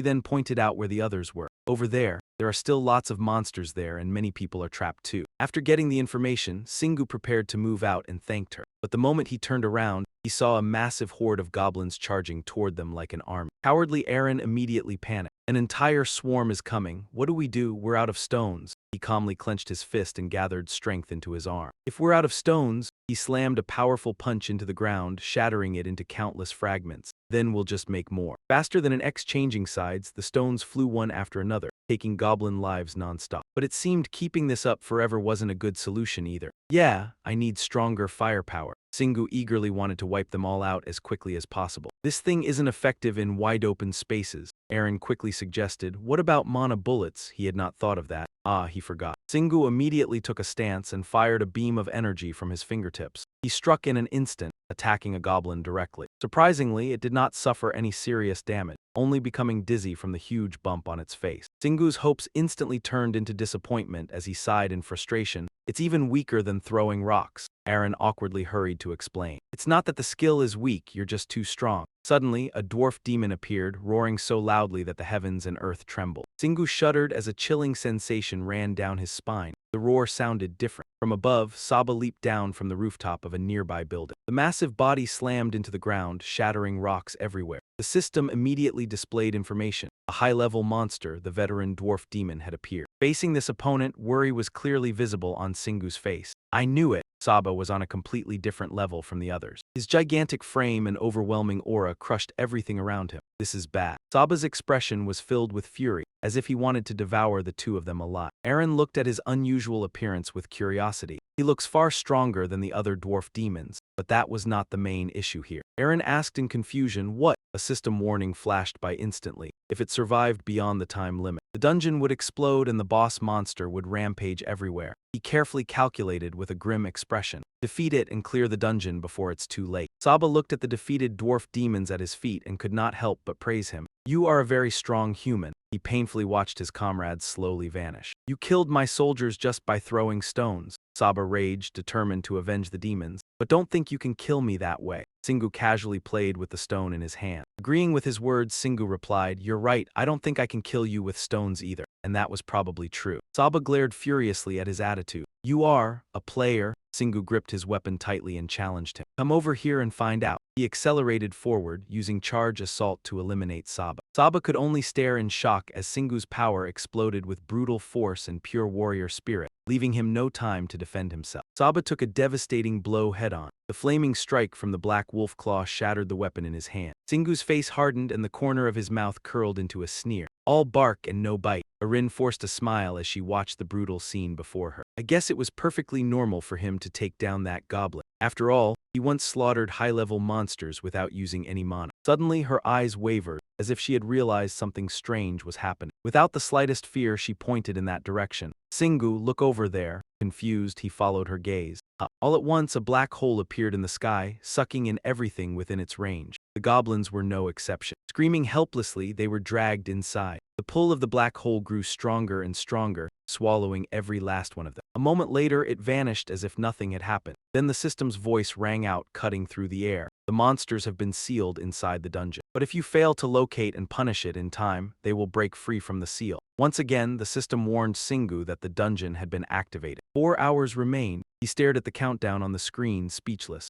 then pointed out where the others were. Over there. There are still lots of monsters there and many people are trapped too. After getting the information, Singu prepared to move out and thanked her. But the moment he turned around, he saw a massive horde of goblins charging toward them like an army. Cowardly Aaron immediately panicked. An entire swarm is coming. What do we do? We're out of stones. He calmly clenched his fist and gathered strength into his arm. If we're out of stones, he slammed a powerful punch into the ground, shattering it into countless fragments. Then we'll just make more. Faster than an X changing sides, the stones flew one after another, taking goblin lives nonstop. But it seemed keeping this up forever wasn't a good solution either. Yeah, I need stronger firepower. Singu eagerly wanted to wipe them all out as quickly as possible. This thing isn't effective in wide-open spaces. Aaron quickly suggested, what about mana bullets? He had not thought of that. He forgot. Singu immediately took a stance and fired a beam of energy from his fingertips. He struck in an instant, attacking a goblin directly. Surprisingly, it did not suffer any serious damage, only becoming dizzy from the huge bump on its face. Singu's hopes instantly turned into disappointment as he sighed in frustration. It's even weaker than throwing rocks. Aaron awkwardly hurried to explain. It's not that the skill is weak, you're just too strong. Suddenly, a dwarf demon appeared, roaring so loudly that the heavens and earth trembled. Singu shuddered as a chilling sensation ran down his spine. The roar sounded different. From above, Saba leaped down from the rooftop of a nearby building. The massive body slammed into the ground, shattering rocks everywhere. The system immediately displayed information. A high-level monster, the veteran dwarf demon, had appeared. Facing this opponent, worry was clearly visible on Singu's face. I knew it. Saba was on a completely different level from the others. His gigantic frame and overwhelming aura crushed everything around him. This is bad. Saba's expression was filled with fury, as if he wanted to devour the two of them alive. Aaron looked at his unusual appearance with curiosity. He looks far stronger than the other dwarf demons, but that was not the main issue here. Aaron asked in confusion, what? A system warning flashed by instantly. If it survived beyond the time limit, the dungeon would explode and the boss monster would rampage everywhere. He carefully calculated with a grim expression. Defeat it and clear the dungeon before it's too late. Saba looked at the defeated dwarf demons at his feet and could not help but praise him. You are a very strong human. He painfully watched his comrades slowly vanish. You killed my soldiers just by throwing stones. Saba raged, determined to avenge the demons. But don't think you can kill me that way. Singu casually played with the stone in his hand. Agreeing with his words, Singu replied, You're right, I don't think I can kill you with stones either. And that was probably true. Saba glared furiously at his attitude. You are a player. Singu gripped his weapon tightly and challenged him. Come over here and find out. He accelerated forward, using charge assault to eliminate Saba. Saba could only stare in shock as Singu's power exploded with brutal force and pure warrior spirit, leaving him no time to defend himself. Saba took a devastating blow head-on. The flaming strike from the black wolf claw shattered the weapon in his hand. Singu's face hardened and the corner of his mouth curled into a sneer. All bark and no bite. Arin forced a smile as she watched the brutal scene before her. I guess it was perfectly normal for him to take down that goblin. After all, he once slaughtered high-level monsters without using any mana. Suddenly, her eyes wavered, as if she had realized something strange was happening. Without the slightest fear, she pointed in that direction. Singu, look over there. Confused, he followed her gaze. All at once, a black hole appeared in the sky, sucking in everything within its range. The goblins were no exception. Screaming helplessly, they were dragged inside. The pull of the black hole grew stronger and stronger, swallowing every last one of them. A moment later, it vanished as if nothing had happened. Then the system's voice rang out, cutting through the air. The monsters have been sealed inside the dungeon. But if you fail to locate and punish it in time, they will break free from the seal. Once again, the system warned Singu that the dungeon had been activated. 4 hours remained. He stared at the countdown on the screen, speechless.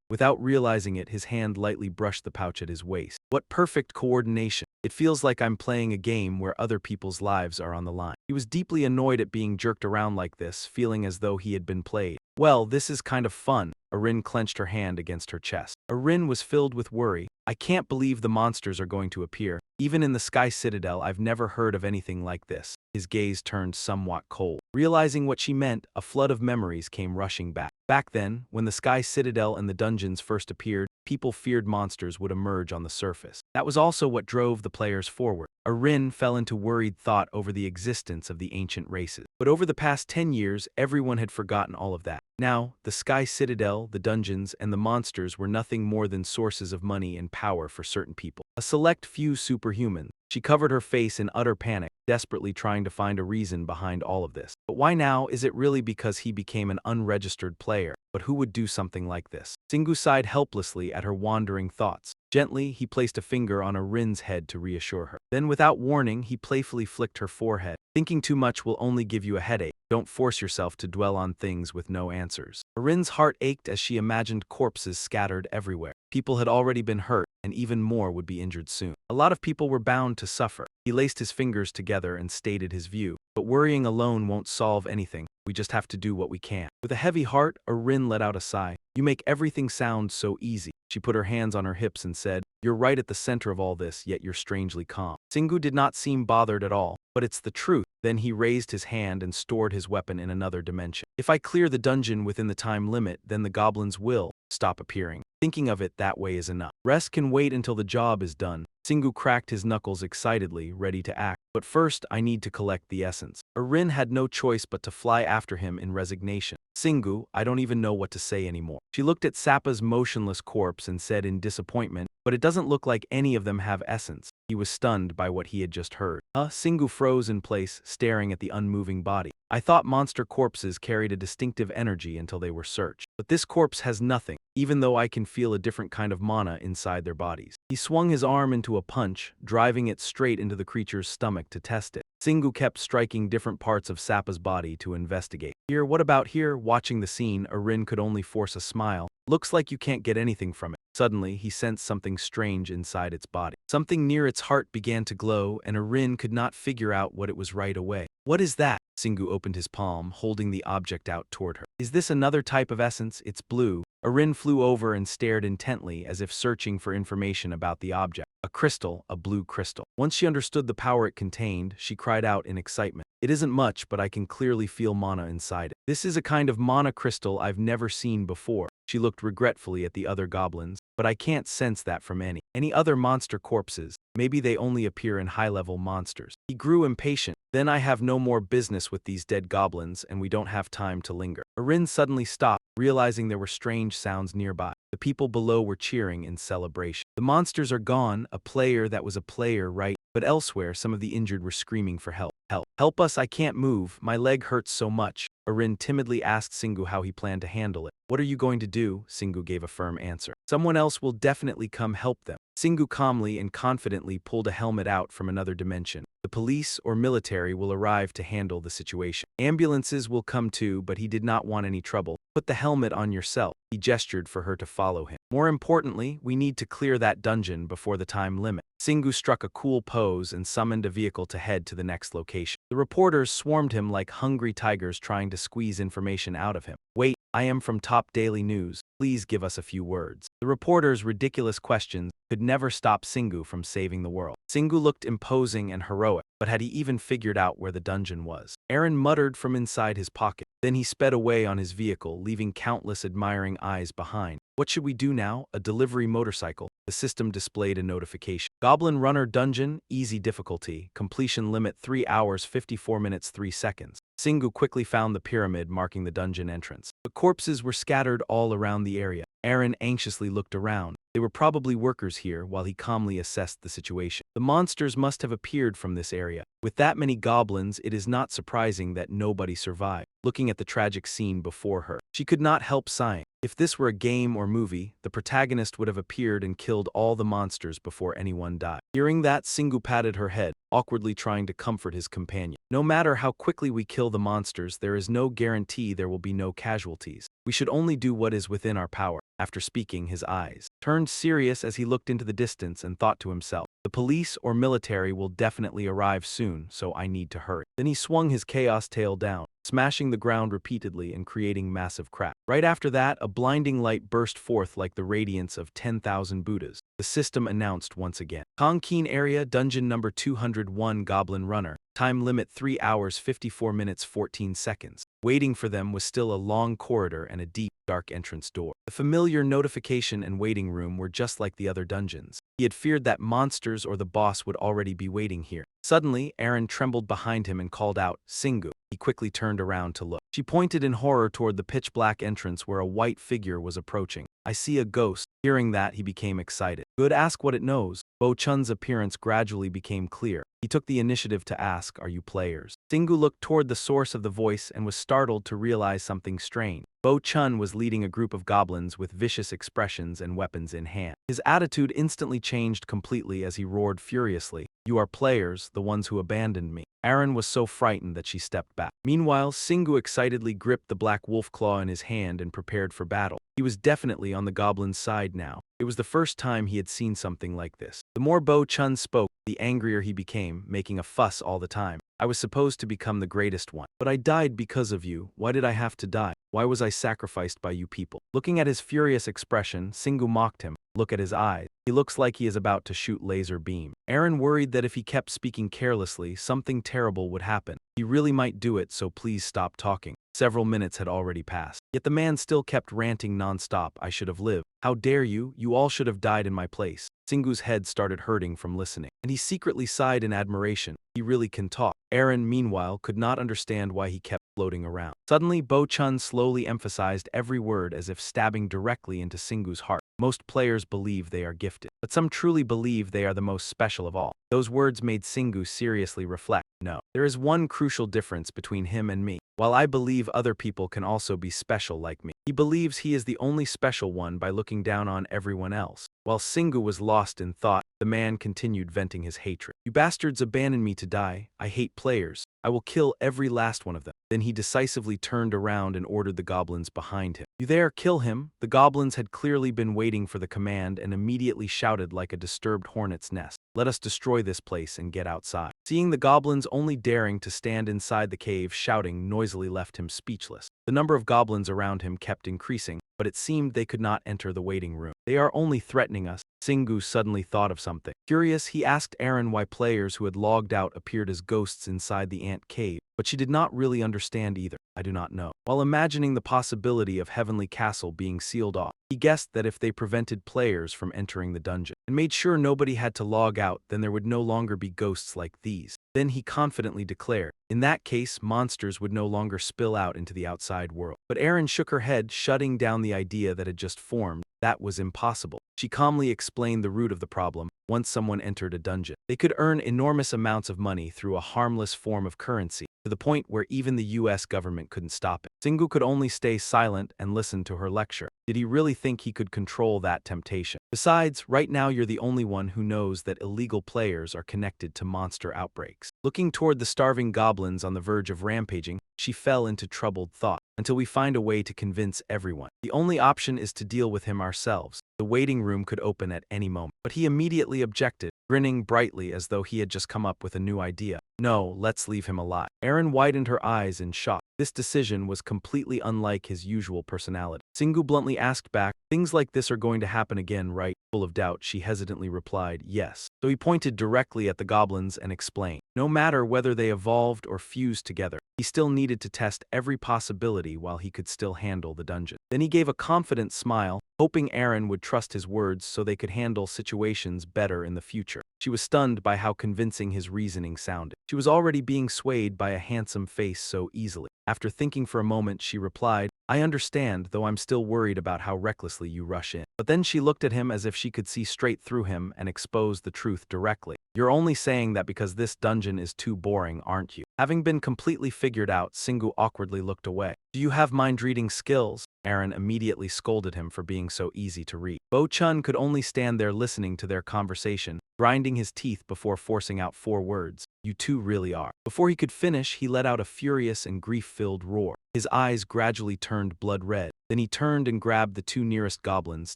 Without realizing it, his hand lightly brushed the pouch at his waist. What perfect coordination. It feels like I'm playing a game where other people's lives are on the line. He was deeply annoyed at being jerked around like this, feeling as though he had been played. Well, this is kind of fun. Arin clenched her hand against her chest. Arin was filled with worry. I can't believe the monsters are going to appear. Even in the Sky Citadel, I've never heard of anything like this. His gaze turned somewhat cold. Realizing what she meant, a flood of memories came rushing back. Back then, when the Sky Citadel and the dungeons first appeared, people feared monsters would emerge on the surface. That was also what drove the players forward. Arin fell into worried thought over the existence of the ancient races. But over the past 10 years, everyone had forgotten all of that. Now, the Sky Citadel, the dungeons, and the monsters were nothing more than sources of money and power for certain people. A select few superhumans. She covered her face in utter panic, desperately trying to find a reason behind all of this. But why now? Is it really because he became an unregistered player? But who would do something like this? Singu sighed helplessly at her wandering thoughts. Gently, he placed a finger on Arin's head to reassure her. Then, without warning, he playfully flicked her forehead. Thinking too much will only give you a headache. Don't force yourself to dwell on things with no answers. Arin's heart ached as she imagined corpses scattered everywhere. People had already been hurt, and even more would be injured soon. A lot of people were bound to suffer. He laced his fingers together and stated his view. But worrying alone won't solve anything. We just have to do what we can. With a heavy heart, Arin let out a sigh. You make everything sound so easy. She put her hands on her hips and said, You're right at the center of all this, yet you're strangely calm. Singu did not seem bothered at all. But it's the truth. Then he raised his hand and stored his weapon in another dimension. If I clear the dungeon within the time limit, then the goblins will stop appearing. Thinking of it that way is enough. Rest can wait until the job is done. Singu cracked his knuckles excitedly, ready to act. But first, I need to collect the essence. Arin had no choice but to fly after him in resignation. Singu, I don't even know what to say anymore. She looked at Sappa's motionless corpse and said in disappointment, but it doesn't look like any of them have essence. He was stunned by what he had just heard. Singu froze in place, staring at the unmoving body. I thought monster corpses carried a distinctive energy until they were searched. But this corpse has nothing, even though I can feel a different kind of mana inside their bodies. He swung his arm into a punch, driving it straight into the creature's stomach to test it. Singu kept striking different parts of Sappa's body to investigate. Here, what about here? Watching the scene, Arin could only force a smile. Looks like you can't get anything from it. Suddenly, he sensed something strange inside its body. Something near its heart began to glow, and Arin could not figure out what it was right away. What is that? Singu opened his palm, holding the object out toward her. Is this another type of essence? It's blue. Arin flew over and stared intently as if searching for information about the object. A crystal, a blue crystal. Once she understood the power it contained, she cried out in excitement. It isn't much, but I can clearly feel mana inside it. This is a kind of mana crystal I've never seen before. She looked regretfully at the other goblins, but I can't sense that from any other monster corpses. Maybe they only appear in high-level monsters. He grew impatient. Then I have no more business with these dead goblins, and we don't have time to linger. Arin suddenly stopped, realizing there were strange sounds nearby. The people below were cheering in celebration. The monsters are gone, a player that was a player, right? But elsewhere, some of the injured were screaming for help. Help us, I can't move, my leg hurts so much. Arin timidly asked Singu how he planned to handle it. What are you going to do? Singu gave a firm answer. Someone else will definitely come help them. Singu calmly and confidently pulled a helmet out from another dimension. The police or military will arrive to handle the situation. Ambulances will come too, but he did not want any trouble. Put the helmet on yourself. He gestured for her to follow him. More importantly, we need to clear that dungeon before the time limit. Singu struck a cool pose and summoned a vehicle to head to the next location. The reporters swarmed him like hungry tigers trying to squeeze information out of him. Wait, I am from Top Daily News. Please give us a few words. The reporters' ridiculous questions could never stop Singu from saving the world. Singu looked imposing and heroic, but had he even figured out where the dungeon was? Aaron muttered from inside his pocket. Then he sped away on his vehicle, leaving countless admiring eyes behind. What should we do now? A delivery motorcycle. The system displayed a notification. Goblin Runner Dungeon, easy difficulty. Completion limit 3 hours 54 minutes 3 seconds. Singu quickly found the pyramid marking the dungeon entrance. The corpses were scattered all around the area. Aaron anxiously looked around. They were probably workers here while he calmly assessed the situation. The monsters must have appeared from this area. With that many goblins, it is not surprising that nobody survived. Looking at the tragic scene before her, she could not help sighing. If this were a game or movie, the protagonist would have appeared and killed all the monsters before anyone died. Hearing that, Singu patted her head, awkwardly trying to comfort his companion. No matter how quickly we kill the monsters, there is no guarantee there will be no casualties. We should only do what is within our power. After speaking, his eyes turned serious as he looked into the distance and thought to himself, the police or military will definitely arrive soon, so I need to hurry. Then he swung his chaos tail down, smashing the ground repeatedly and creating massive cracks. Right after that, a blinding light burst forth like the radiance of 10,000 Buddhas. The system announced once again. Kongkeen Area, Dungeon Number 201 Goblin Runner. Time limit 3 hours 54 minutes 14 seconds. Waiting for them was still a long corridor and a deep, dark entrance door. The familiar notification and waiting room were just like the other dungeons. He had feared that monsters or the boss would already be waiting here. Suddenly, Aaron trembled behind him and called out, Singu. He quickly turned around to look. She pointed in horror toward the pitch-black entrance where a white figure was approaching. I see a ghost. Hearing that, he became excited. Good, ask what it knows. Bo Chun's appearance gradually became clear. He took the initiative to ask, are you players? Singu looked toward the source of the voice and was startled to realize something strange. Bo Chun was leading a group of goblins with vicious expressions and weapons in hand. His attitude instantly changed completely as he roared furiously. You are players, the ones who abandoned me. Aaron was so frightened that she stepped back. Meanwhile, Singu excitedly gripped the black wolf claw in his hand and prepared for battle. He was definitely on the goblin's side now. It was the first time he had seen something like this. The more Bo Chun spoke, the angrier he became, making a fuss all the time. I was supposed to become the greatest one. But I died because of you. Why did I have to die? Why was I sacrificed by you people? Looking at his furious expression, Singu mocked him. Look at his eyes. He looks like he is about to shoot laser beam. Aaron worried that if he kept speaking carelessly, something terrible would happen. He really might do it, so please stop talking. Several minutes had already passed. Yet the man still kept ranting non-stop. I should have lived. How dare you? You all should have died in my place. Singu's head started hurting from listening, and he secretly sighed in admiration. He really can talk. Aaron, meanwhile, could not understand why he kept floating around. Suddenly, Bo Chun slowly emphasized every word as if stabbing directly into Singu's heart. Most players believe they are gifted, but some truly believe they are the most special of all. Those words made Singu seriously reflect. No, there is one crucial difference between him and me. While I believe other people can also be special like me, he believes he is the only special one by looking down on everyone else. While Singu was lost in thought, the man continued venting his hatred. You bastards abandoned me to die. I hate players. I will kill every last one of them. Then he decisively turned around and ordered the goblins behind him. You there, kill him. The goblins had clearly been waiting for the command and immediately shouted like a disturbed hornet's nest. Let us destroy this place and get outside. Seeing the goblins only daring to stand inside the cave, shouting noisily left him speechless. The number of goblins around him kept increasing, but it seemed they could not enter the waiting room. They are only threatening us. Singu suddenly thought of something. Curious, he asked Aaron why players who had logged out appeared as ghosts inside the ant cave, but she did not really understand either. I do not know. While imagining the possibility of Heavenly Castle being sealed off, he guessed that if they prevented players from entering the dungeon and made sure nobody had to log out, then there would no longer be ghosts like these. Then he confidently declared, in that case, monsters would no longer spill out into the outside world. But Aaron shook her head, shutting down the idea that had just formed. That was impossible. She calmly explained the root of the problem. Once someone entered a dungeon, they could earn enormous amounts of money through a harmless form of currency, to the point where even the US government couldn't stop it. Singu could only stay silent and listen to her lecture. Did he really think he could control that temptation? Besides, right now you're the only one who knows that illegal players are connected to monster outbreaks. Looking toward the starving goblins on the verge of rampaging, she fell into troubled thought. Until we find a way to convince everyone. The only option is to deal with him ourselves. The waiting room could open at any moment. But he immediately objected, grinning brightly as though he had just come up with a new idea. No, let's leave him alive. Aaron widened her eyes in shock. This decision was completely unlike his usual personality. Singu bluntly asked back, things like this are going to happen again, right? Full of doubt, she hesitantly replied, yes. So he pointed directly at the goblins and explained, No matter whether they evolved or fused together, he still needed to test every possibility while he could still handle the dungeon. Then he gave a confident smile, hoping Aaron would trust his words so they could handle situations better in the future. She was stunned by how convincing his reasoning sounded. She was already being swayed by a handsome face so easily. After thinking for a moment, she replied, "I understand, though I'm still worried about how recklessly you rush in." But then she looked at him as if she could see straight through him and expose the truth directly. "You're only saying that because this dungeon is too boring, aren't you?" Having been completely figured out, Singu awkwardly looked away. "Do you have mind-reading skills?" Aaron immediately scolded him for being so easy to read. Bo-chun could only stand there listening to their conversation, grinding his teeth before forcing out 4 words. "You two really are." Before he could finish, he let out a furious and grief-filled roar. His eyes gradually turned blood red. Then he turned and grabbed the 2 nearest goblins,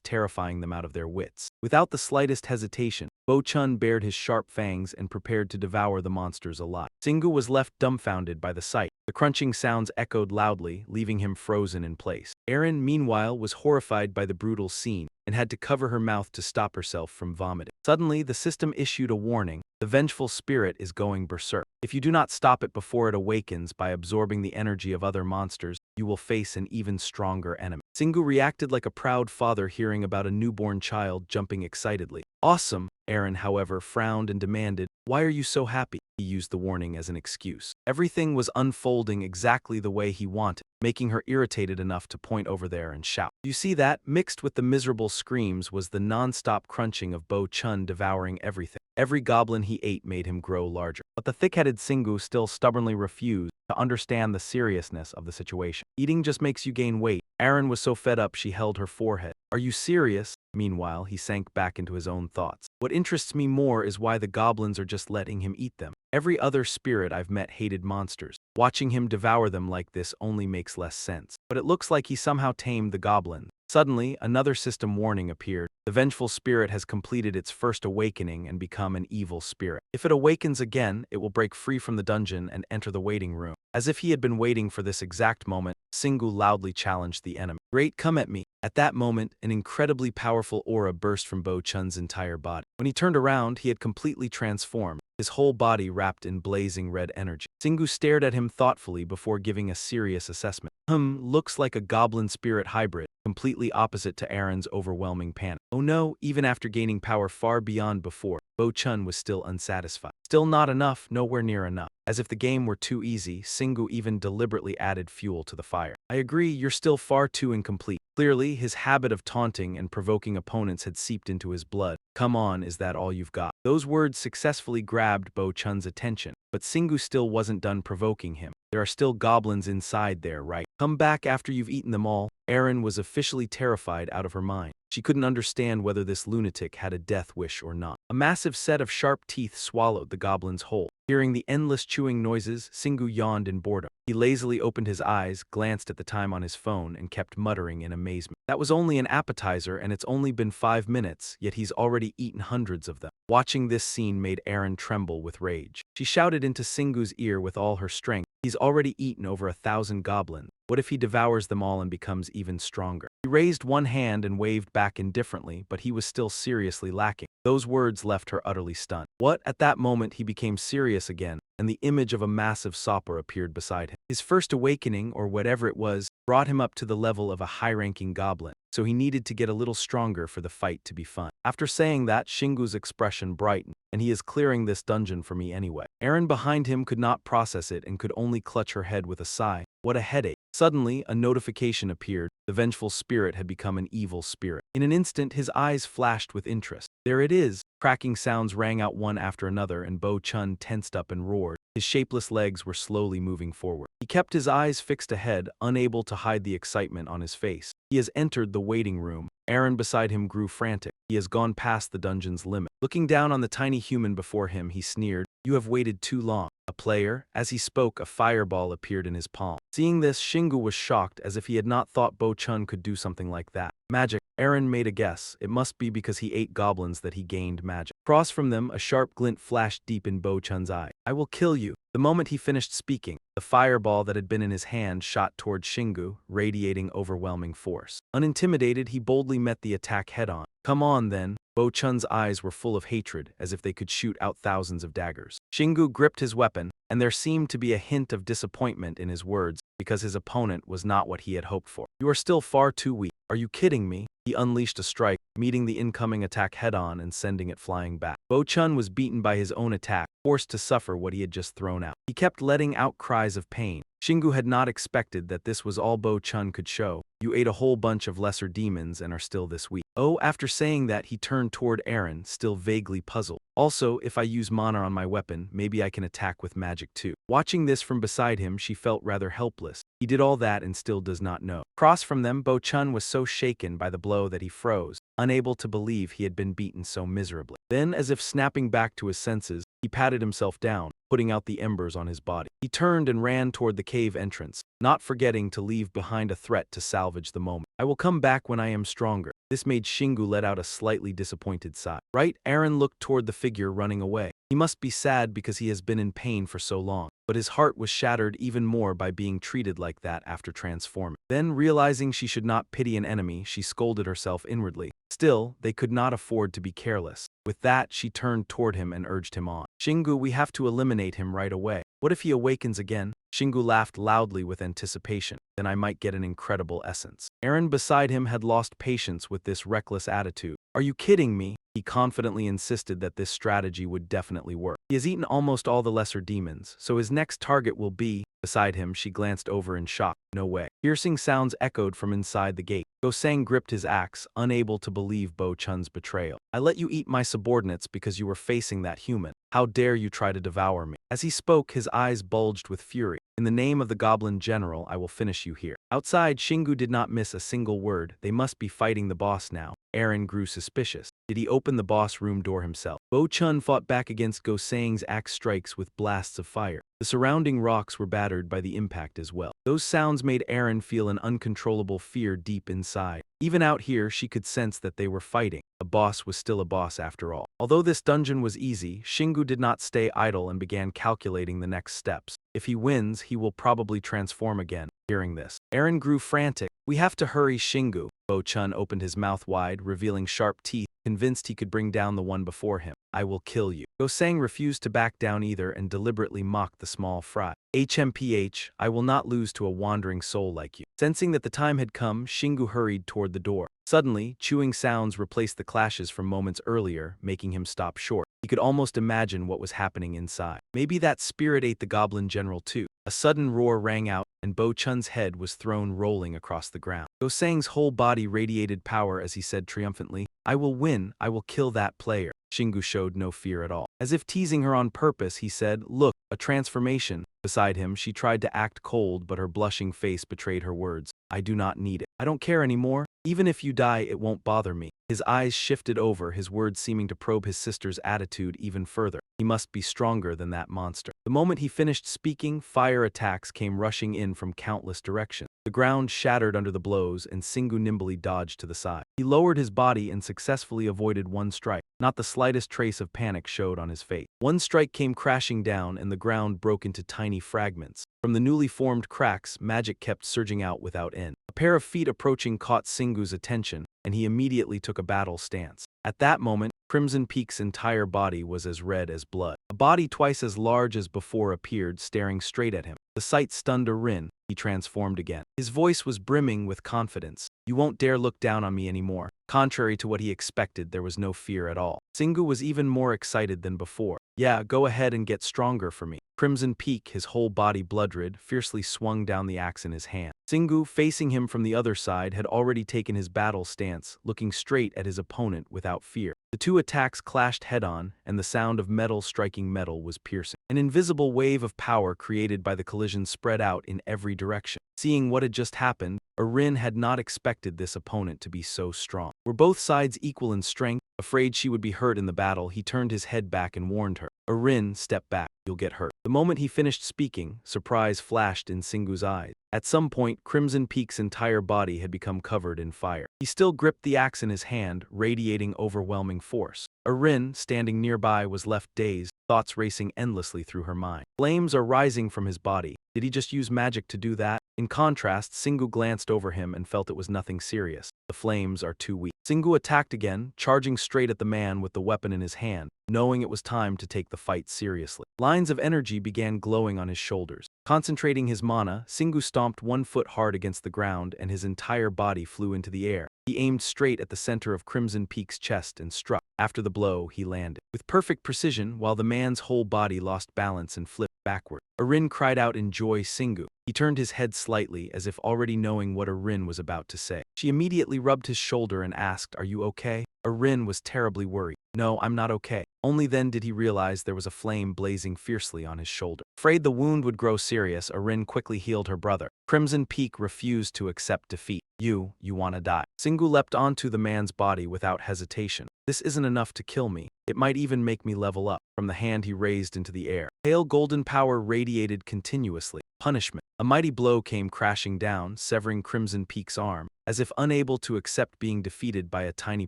terrifying them out of their wits. Without the slightest hesitation, Bo-chun bared his sharp fangs and prepared to devour the monsters alive. Singu was left dumbfounded by the sight. The crunching sounds echoed loudly, leaving him frozen in place. Erin, meanwhile, was horrified by the brutal scene and had to cover her mouth to stop herself from vomiting. Suddenly, the system issued a warning. "The vengeful spirit is going berserk. If you do not stop it before it awakens by absorbing the energy of other monsters, you will face an even stronger enemy." Singu reacted like a proud father hearing about a newborn child, jumping excitedly. "Awesome!" Aaron, however, frowned and demanded, "Why are you so happy?" He used the warning as an excuse. Everything was unfolding exactly the way he wanted, making her irritated enough to point over there and shout. "You see that?" Mixed with the miserable screams was the non-stop crunching of Bo-chun devouring everything. Every goblin he ate made him grow larger. But the thick-headed Singu still stubbornly refused to understand the seriousness of the situation. "Eating just makes you gain weight." Aaron was so fed up she held her forehead. "Are you serious?" Meanwhile, he sank back into his own thoughts. "What interests me more is why the goblins are just letting him eat them. Every other spirit I've met hated monsters. Watching him devour them like this only makes less sense. But it looks like he somehow tamed the goblin." Suddenly, another system warning appeared. "The vengeful spirit has completed its first awakening and become an evil spirit. If it awakens again, it will break free from the dungeon and enter the waiting room." As if he had been waiting for this exact moment, Singu loudly challenged the enemy. "Great, come at me." At that moment, an incredibly powerful aura burst from Bo-chun's entire body. When he turned around, he had completely transformed, his whole body wrapped in blazing red energy. Singu stared at him thoughtfully before giving a serious assessment. Looks like a goblin spirit hybrid, completely opposite to Aaron's overwhelming panic." Oh no, even after gaining power far beyond before, Bo-chun was still unsatisfied. "Still not enough, nowhere near enough." As if the game were too easy, Singu even deliberately added fuel to the fire. "I agree, you're still far too incomplete." Clearly, his habit of taunting and provoking opponents had seeped into his blood. "Come on, is that all you've got?" Those words successfully grabbed Bo-chun's attention, but Singu still wasn't done provoking him. "There are still goblins inside there, right? Come back after you've eaten them all." Erin was officially terrified out of her mind. She couldn't understand whether this lunatic had a death wish or not. A massive set of sharp teeth swallowed the goblin's whole. Hearing the endless chewing noises, Singu yawned in boredom. He lazily opened his eyes, glanced at the time on his phone, and kept muttering in amazement. "That was only an appetizer and it's only been 5 minutes, yet he's already eaten hundreds of them." Watching this scene made Erin tremble with rage. She shouted into Singu's ear with all her strength, "He's already eaten over 1,000 goblins. What if he devours them all and becomes even stronger?" He raised one hand and waved back indifferently, but he was still seriously lacking. Those words left her utterly stunned. What? At that moment he became serious again, and the image of a massive saucer appeared beside him. His first awakening, or whatever it was, brought him up to the level of a high-ranking goblin, so he needed to get a little stronger for the fight to be fun. After saying that, Shingu's expression brightened. "And he is clearing this dungeon for me anyway." Erin behind him could not process it and could only clutch her head with a sigh. What a headache. Suddenly, a notification appeared. The vengeful spirit had become an evil spirit. In an instant, his eyes flashed with interest. "There it is." Cracking sounds rang out one after another and Bo-chun tensed up and roared. His shapeless legs were slowly moving forward. He kept his eyes fixed ahead, unable to hide the excitement on his face. "He has entered the waiting room." Aaron beside him grew frantic. "He has gone past the dungeon's limit." Looking down on the tiny human before him, he sneered, "You have waited too long." A player. As he spoke, a fireball appeared in his palm. Seeing this, Shingu was shocked, as if he had not thought Bo-chun could do something like that. Magic. Aaron made a guess. It must be because he ate goblins that he gained magic. Across from them, a sharp glint flashed deep in Bo-chun's eye. "I will kill you." The moment he finished speaking, the fireball that had been in his hand shot toward Shingu, radiating overwhelming force. Unintimidated, he boldly met the attack head-on. "Come on, then." Bo Chun's eyes were full of hatred, as if they could shoot out thousands of daggers. Shingu gripped his weapon, and there seemed to be a hint of disappointment in his words because his opponent was not what he had hoped for. "You are still far too weak. Are you kidding me?" He unleashed a strike, meeting the incoming attack head-on and sending it flying back. Bo Chun was beaten by his own attack, forced to suffer what he had just thrown out. He kept letting out cries of pain. Shingu had not expected that this was all Bo Chun could show. "You ate a whole bunch of lesser demons and are still this weak." Oh, after saying that, he turned toward Eren, still vaguely puzzled. "Also, if I use mana on my weapon, maybe I can attack with magic too." Watching this from beside him, she felt rather helpless. He did all that and still does not know. Across from them, Bo Chun was so shaken by the blow that he froze, unable to believe he had been beaten so miserably. Then, as if snapping back to his senses, he patted himself down, putting out the embers on his body. He turned and ran toward the cave entrance, not forgetting to leave behind a threat to salvage the moment. "I will come back when I am stronger." This made Shingu let out a slightly disappointed sigh. Right, Eren looked toward the figure running away. He must be sad because he has been in pain for so long, but his heart was shattered even more by being treated like that after transforming. Then, realizing she should not pity an enemy, she scolded herself inwardly. Still, they could not afford to be careless. With that, she turned toward him and urged him on. "Shingu, we have to eliminate him right away. What if he awakens again?" Shingu laughed loudly with anticipation. "Then I might get an incredible essence." Eren beside him had lost patience with this reckless attitude. "Are you kidding me?" He confidently insisted that this strategy would definitely work. "He has eaten almost all the lesser demons, so his next target will be..." Beside him, she glanced over in shock. "No way." Piercing sounds echoed from inside the gate. Gosang gripped his axe, unable to believe Bo Chun's betrayal. "I let you eat my subordinates because you were facing that human. How dare you try to devour me?" As he spoke, his eyes bulged with fury. "In the name of the Goblin General, I will finish you here." Outside, Shingu did not miss a single word. They must be fighting the boss now. Eren grew suspicious. Did he open the boss room door himself? Bo Chun fought back against Gosang's axe strikes with blasts of fire. The surrounding rocks were battered by the impact as well. Those sounds made Eren feel an uncontrollable fear deep inside. Even out here, she could sense that they were fighting. A boss was still a boss after all. Although this dungeon was easy, Shingu did not stay idle and began calculating the next steps. If he wins, he will probably transform again. Hearing this, Eren grew frantic. "We have to hurry, Shingu." Bo Chun opened his mouth wide, revealing sharp teeth, convinced he could bring down the one before him. "I will kill you." Gosang refused to back down either and deliberately mocked the small fry. "HMPH, I will not lose to a wandering soul like you." Sensing that the time had come, Shingu hurried toward the door. Suddenly, chewing sounds replaced the clashes from moments earlier, making him stop short. He could almost imagine what was happening inside. Maybe that spirit ate the Goblin General too. A sudden roar rang out, and Bo Chun's head was thrown rolling across the ground. Gosang's whole body radiated power as he said triumphantly, "I will win, I will kill that player." Shingu showed no fear at all. As if teasing her on purpose, he said, "Look, a transformation." Beside him, she tried to act cold, but her blushing face betrayed her words. "I do not need it. I don't care anymore. Even if you die, it won't bother me." His eyes shifted over, his words seeming to probe his sister's attitude even further. He must be stronger than that monster. The moment he finished speaking, fire attacks came rushing in from countless directions. The ground shattered under the blows, and Shingu nimbly dodged to the side. He lowered his body and successfully avoided one strike. Not the slightest trace of panic showed on his face. One strike came crashing down, and the ground broke into tiny fragments. From the newly formed cracks, magic kept surging out without end. A pair of feet approaching caught Shingu's attention, and he immediately took a battle stance. At that moment, Crimson Peak's entire body was as red as blood. A body twice as large as before appeared, staring straight at him. The sight stunned Eren. He transformed again. His voice was brimming with confidence. "You won't dare look down on me anymore." Contrary to what he expected, there was no fear at all. Shingu was even more excited than before. "Yeah, go ahead and get stronger for me." Crimson Peak, his whole body blood-red, fiercely swung down the axe in his hand. Shingu, facing him from the other side, had already taken his battle stance, looking straight at his opponent without fear. The two attacks clashed head-on, and the sound of metal striking metal was piercing. An invisible wave of power created by the collision spread out in every direction. Seeing what had just happened, Eren had not expected this opponent to be so strong. Were both sides equal in strength? Afraid she would be hurt in the battle, he turned his head back and warned her. "Eren, step back. You'll get hurt." The moment he finished speaking, surprise flashed in Shingu's eyes. At some point, Crimson Peak's entire body had become covered in fire. He still gripped the axe in his hand, radiating overwhelming force. Eren, standing nearby, was left dazed, thoughts racing endlessly through her mind. Flames are rising from his body. Did he just use magic to do that? In contrast, Shingu glanced over him and felt it was nothing serious. The flames are too weak. Singu attacked again, charging straight at the man with the weapon in his hand, knowing it was time to take the fight seriously. Lines of energy began glowing on his shoulders. Concentrating his mana, Singu stomped 1 foot hard against the ground and his entire body flew into the air. He aimed straight at the center of Crimson Peak's chest and struck. After the blow, he landed with perfect precision while the man's whole body lost balance and flipped backward. Arin cried out in joy. Singu. He turned his head slightly as if already knowing what Arin was about to say. She immediately rubbed his shoulder and asked, "Are you okay?" Arin was terribly worried. "No, I'm not okay." Only then did he realize there was a flame blazing fiercely on his shoulder. Afraid the wound would grow serious, Arin quickly healed her brother. Crimson Peak refused to accept defeat. You wanna die." Singu leapt onto the man's body without hesitation. "This isn't enough to kill me. It might even make me level up." From the hand he raised into the air, pale golden power radiated continuously. Punishment. A mighty blow came crashing down, severing Crimson Peak's arm. As if unable to accept being defeated by a tiny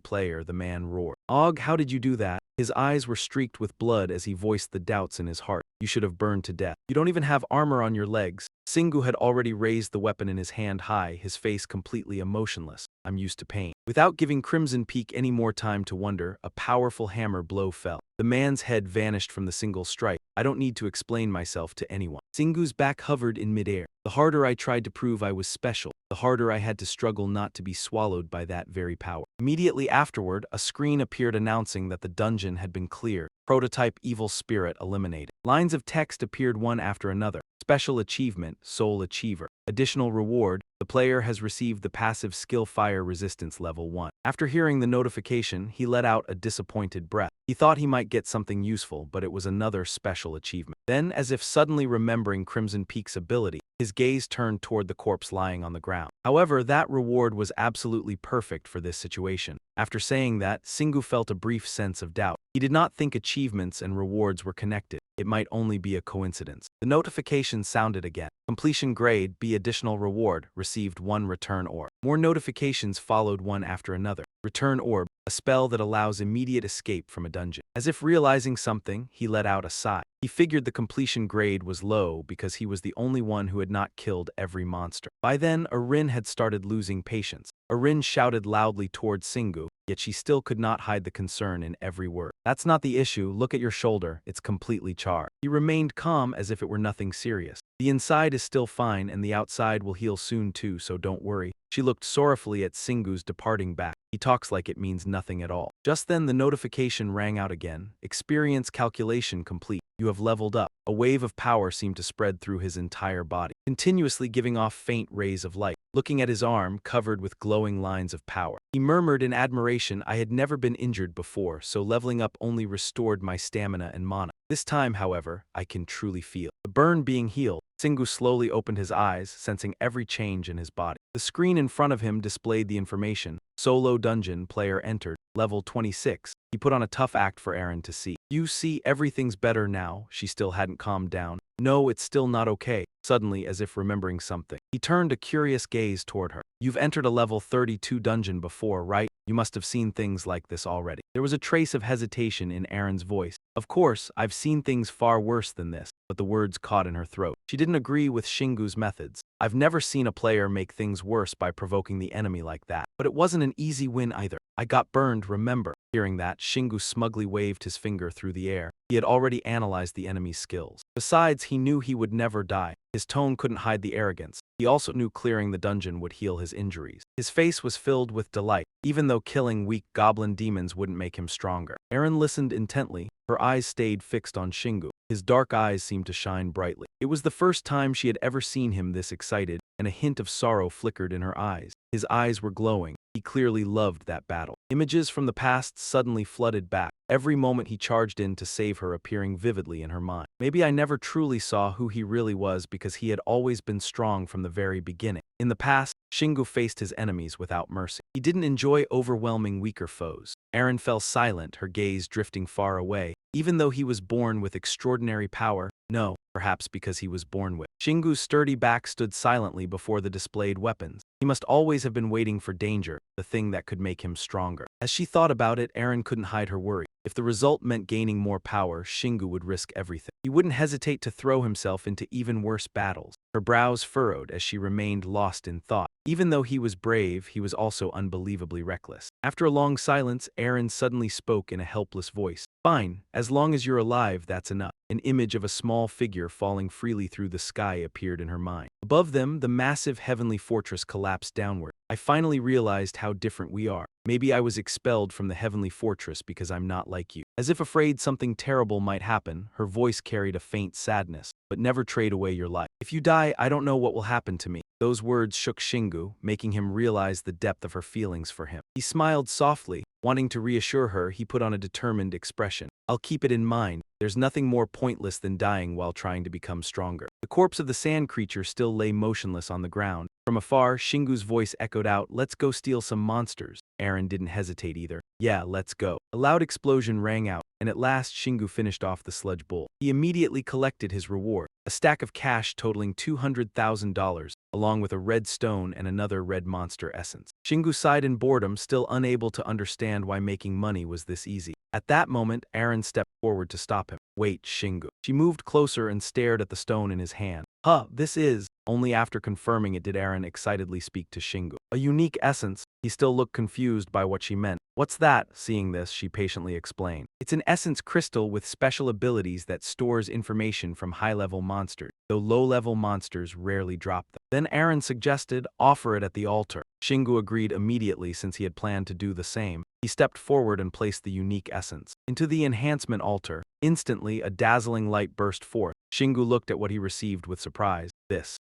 player, the man roared, "Og, how did you do that?" His eyes were streaked with blood as he voiced the doubts in his heart. "You should have burned to death. You don't even have armor on your legs." Singu had already raised the weapon in his hand high, his face completely emotionless. "I'm used to pain." Without giving Crimson Peak any more time to wonder, a powerful hammer blow fell. The man's head vanished from the single strike. "I don't need to explain myself to anyone." Singu's back hovered in midair. "The harder I tried to prove I was special, the harder I had to struggle not to be swallowed by that very power." Immediately afterward, a screen appeared announcing that the dungeon had been cleared. Prototype evil spirit eliminated. Lines of text appeared one after another. Special achievement, Soul Achiever. Additional reward, the player has received the passive skill Fire Resistance level 1. After hearing the notification, he let out a disappointed breath. He thought he might get something useful, but it was another special achievement. Then, as if suddenly remembering Crimson Peak's ability, his gaze turned toward the corpse lying on the ground. However, that reward was absolutely perfect for this situation. After saying that, Singu felt a brief sense of doubt. He did not think achievements and rewards were connected. It might only be a coincidence. The notification sounded again. Completion grade, B additional reward, received 1 return orb. More notifications followed one after another. Return orb, a spell that allows immediate escape from a dungeon. As if realizing something, he let out a sigh. He figured the completion grade was low because he was the only one who had not killed every monster. By then, Arin had started losing patience. Arin shouted loudly towards Singu, yet she still could not hide the concern in every word. "That's not the issue. Look at your shoulder. It's completely charred." He remained calm as if it were nothing serious. "The inside is still fine and the outside will heal soon too, so don't worry." She looked sorrowfully at Singu's departing back. "He talks like it means nothing at all." Just then the notification rang out again. "Experience calculation complete. You have leveled up." A wave of power seemed to spread through his entire body, continuously giving off faint rays of light. Looking at his arm, covered with glowing lines of power, he murmured in admiration, "I had never been injured before, so leveling up only restored my stamina and mana. This time, however, I can truly feel." The burn being healed, Singu slowly opened his eyes, sensing every change in his body. The screen in front of him displayed the information. Solo dungeon player entered, level 26. He put on a tough act for Aaron to see. "You see, everything's better now." She still hadn't calmed down. "No, it's still not okay." Suddenly, as if remembering something, he turned a curious gaze toward her. "You've entered a level 32 dungeon before, right? You must have seen things like this already." There was a trace of hesitation in Aaron's voice. "Of course, I've seen things far worse than this," but the words caught in her throat. She didn't agree with Shingu's methods. "I've never seen a player make things worse by provoking the enemy like that. But it wasn't an easy win either. I got burned, remember?" Hearing that, Shingu smugly waved his finger through the air. He had already analyzed the enemy's skills. Besides, he knew he would never die. His tone couldn't hide the arrogance. He also knew clearing the dungeon would heal his injuries. His face was filled with delight, even though killing weak goblin demons wouldn't make him stronger. Aaron listened intently. Her eyes stayed fixed on Shingu. His dark eyes seemed to shine brightly. It was the first time she had ever seen him this excited, and a hint of sorrow flickered in her eyes. His eyes were glowing. He clearly loved that battle. Images from the past suddenly flooded back, every moment he charged in to save her appearing vividly in her mind. Maybe I never truly saw who he really was because he had always been strong from the very beginning. In the past, Shingu faced his enemies without mercy. He didn't enjoy overwhelming weaker foes. Aaron fell silent, her gaze drifting far away. Even though he was born with extraordinary power, no, perhaps because he was born with. Shingu's sturdy back stood silently before the displayed weapons. He must always have been waiting for danger, the thing that could make him stronger. As she thought about it, Aaron couldn't hide her worry. If the result meant gaining more power, Shingu would risk everything. he wouldn't hesitate to throw himself into even worse battles. Her brows furrowed as she remained lost in thought. Even though he was brave, he was also unbelievably reckless. After a long silence, Aaron suddenly spoke in a helpless voice. Fine, as long as you're alive, that's enough. An image of a small figure falling freely through the sky appeared in her mind. Above them, the massive heavenly fortress collapsed downward. I finally realized how different we are. Maybe I was expelled from the heavenly fortress because I'm not like you. As if afraid something terrible might happen, her voice carried a faint sadness. But never trade away your life. If you die, I don't know what will happen to me. Those words shook Shingu, making him realize the depth of her feelings for him. He smiled softly. Wanting to reassure her, he put on a determined expression. I'll keep it in mind. There's nothing more pointless than dying while trying to become stronger. The corpse of the sand creature still lay motionless on the ground. From afar, Shingu's voice echoed out, let's go steal some monsters. Aaron didn't hesitate either. Yeah, let's go. A loud explosion rang out, and at last Shingu finished off the sludge bowl. He immediately collected his reward, a stack of cash totaling $200,000, along with a red stone and another red monster essence. Shingu sighed in boredom, still unable to understand why making money was this easy. At that moment, Aaron stepped forward to stop him. Wait, Shingu. She moved closer and stared at the stone in his hand. This is… Only after confirming it did Aaron excitedly speak to Shingu. A unique essence. He still looked confused by what she meant. What's that? Seeing this, she patiently explained. It's an essence crystal with special abilities that stores information from high-level monsters, though low-level monsters rarely drop them. Then Aaron suggested, offer it at the altar. Shingu agreed immediately since he had planned to do the same. He stepped forward and placed the unique essence into the enhancement altar. Instantly, a dazzling light burst forth. Shingu looked at what he received with surprise.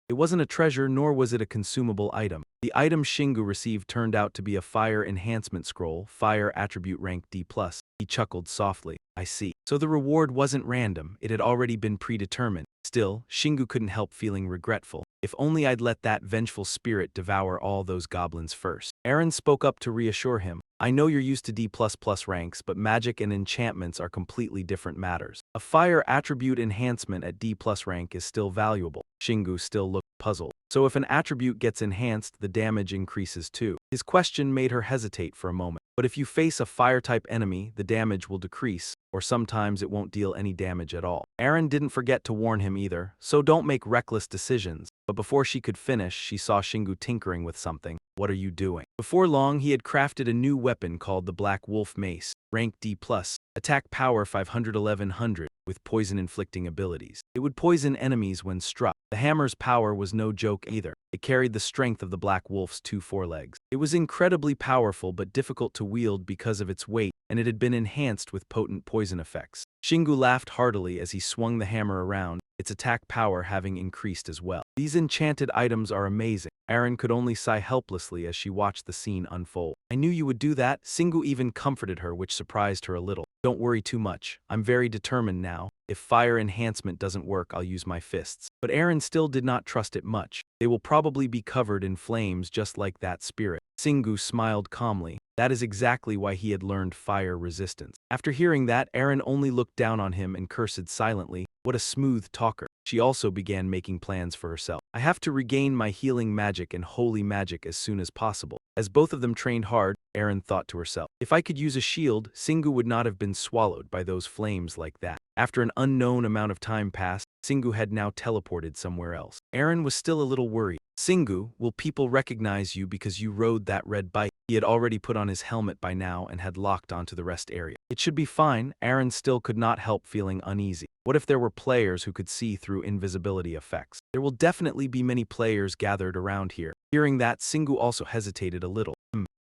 It wasn't a treasure, nor was it a consumable item. The item Shingu received turned out to be a fire enhancement scroll, fire attribute rank D+. He chuckled softly. I see. So the reward wasn't random, it had already been predetermined. Still, Shingu couldn't help feeling regretful. If only I'd let that vengeful spirit devour all those goblins first. Aaron spoke up to reassure him. I know you're used to D++ ranks, but magic and enchantments are completely different matters. A fire attribute enhancement at D+ rank is still valuable. Shingu still looked puzzled. So if an attribute gets enhanced, the damage increases too. His question made her hesitate for a moment. But if you face a fire-type enemy, the damage will decrease, or sometimes it won't deal any damage at all. Aaron didn't forget to warn him either, so don't make reckless decisions. But before she could finish, she saw Shingu tinkering with something. What are you doing? Before long, he had crafted a new weapon called the Black Wolf Mace, rank D+, attack power 51100, with poison-inflicting abilities. It would poison enemies when struck. The hammer's power was no joke either. It carried the strength of the Black Wolf's 2 forelegs. It was incredibly powerful but difficult to wield because of its weight, and it had been enhanced with potent poison effects. Shingu laughed heartily as he swung the hammer around, its attack power having increased as well. These enchanted items are amazing. Aaron could only sigh helplessly as she watched the scene unfold. I knew you would do that. Shingu even comforted her, which surprised her a little. Don't worry too much. I'm very determined now. If fire enhancement doesn't work, I'll use my fists. But Aaron still did not trust it much. They will probably be covered in flames just like that spirit. Shingu smiled calmly. That is exactly why he had learned fire resistance. After hearing that, Aaron only looked down on him and cursed silently. What a smooth talker. She also began making plans for herself. I have to regain my healing magic and holy magic as soon as possible. As both of them trained hard, Aaron thought to herself, if I could use a shield, Shingu would not have been swallowed by those flames like that. After an unknown amount of time passed, Shingu had now teleported somewhere else. Aaron was still a little worried. Shingu, will people recognize you because you rode that red bike? He had already put on his helmet by now and had locked onto the rest area. It should be fine. Aaron still could not help feeling uneasy. What if there were players who could see through invisibility effects? There will definitely be many players gathered around here. Hearing that, Shingu also hesitated a little.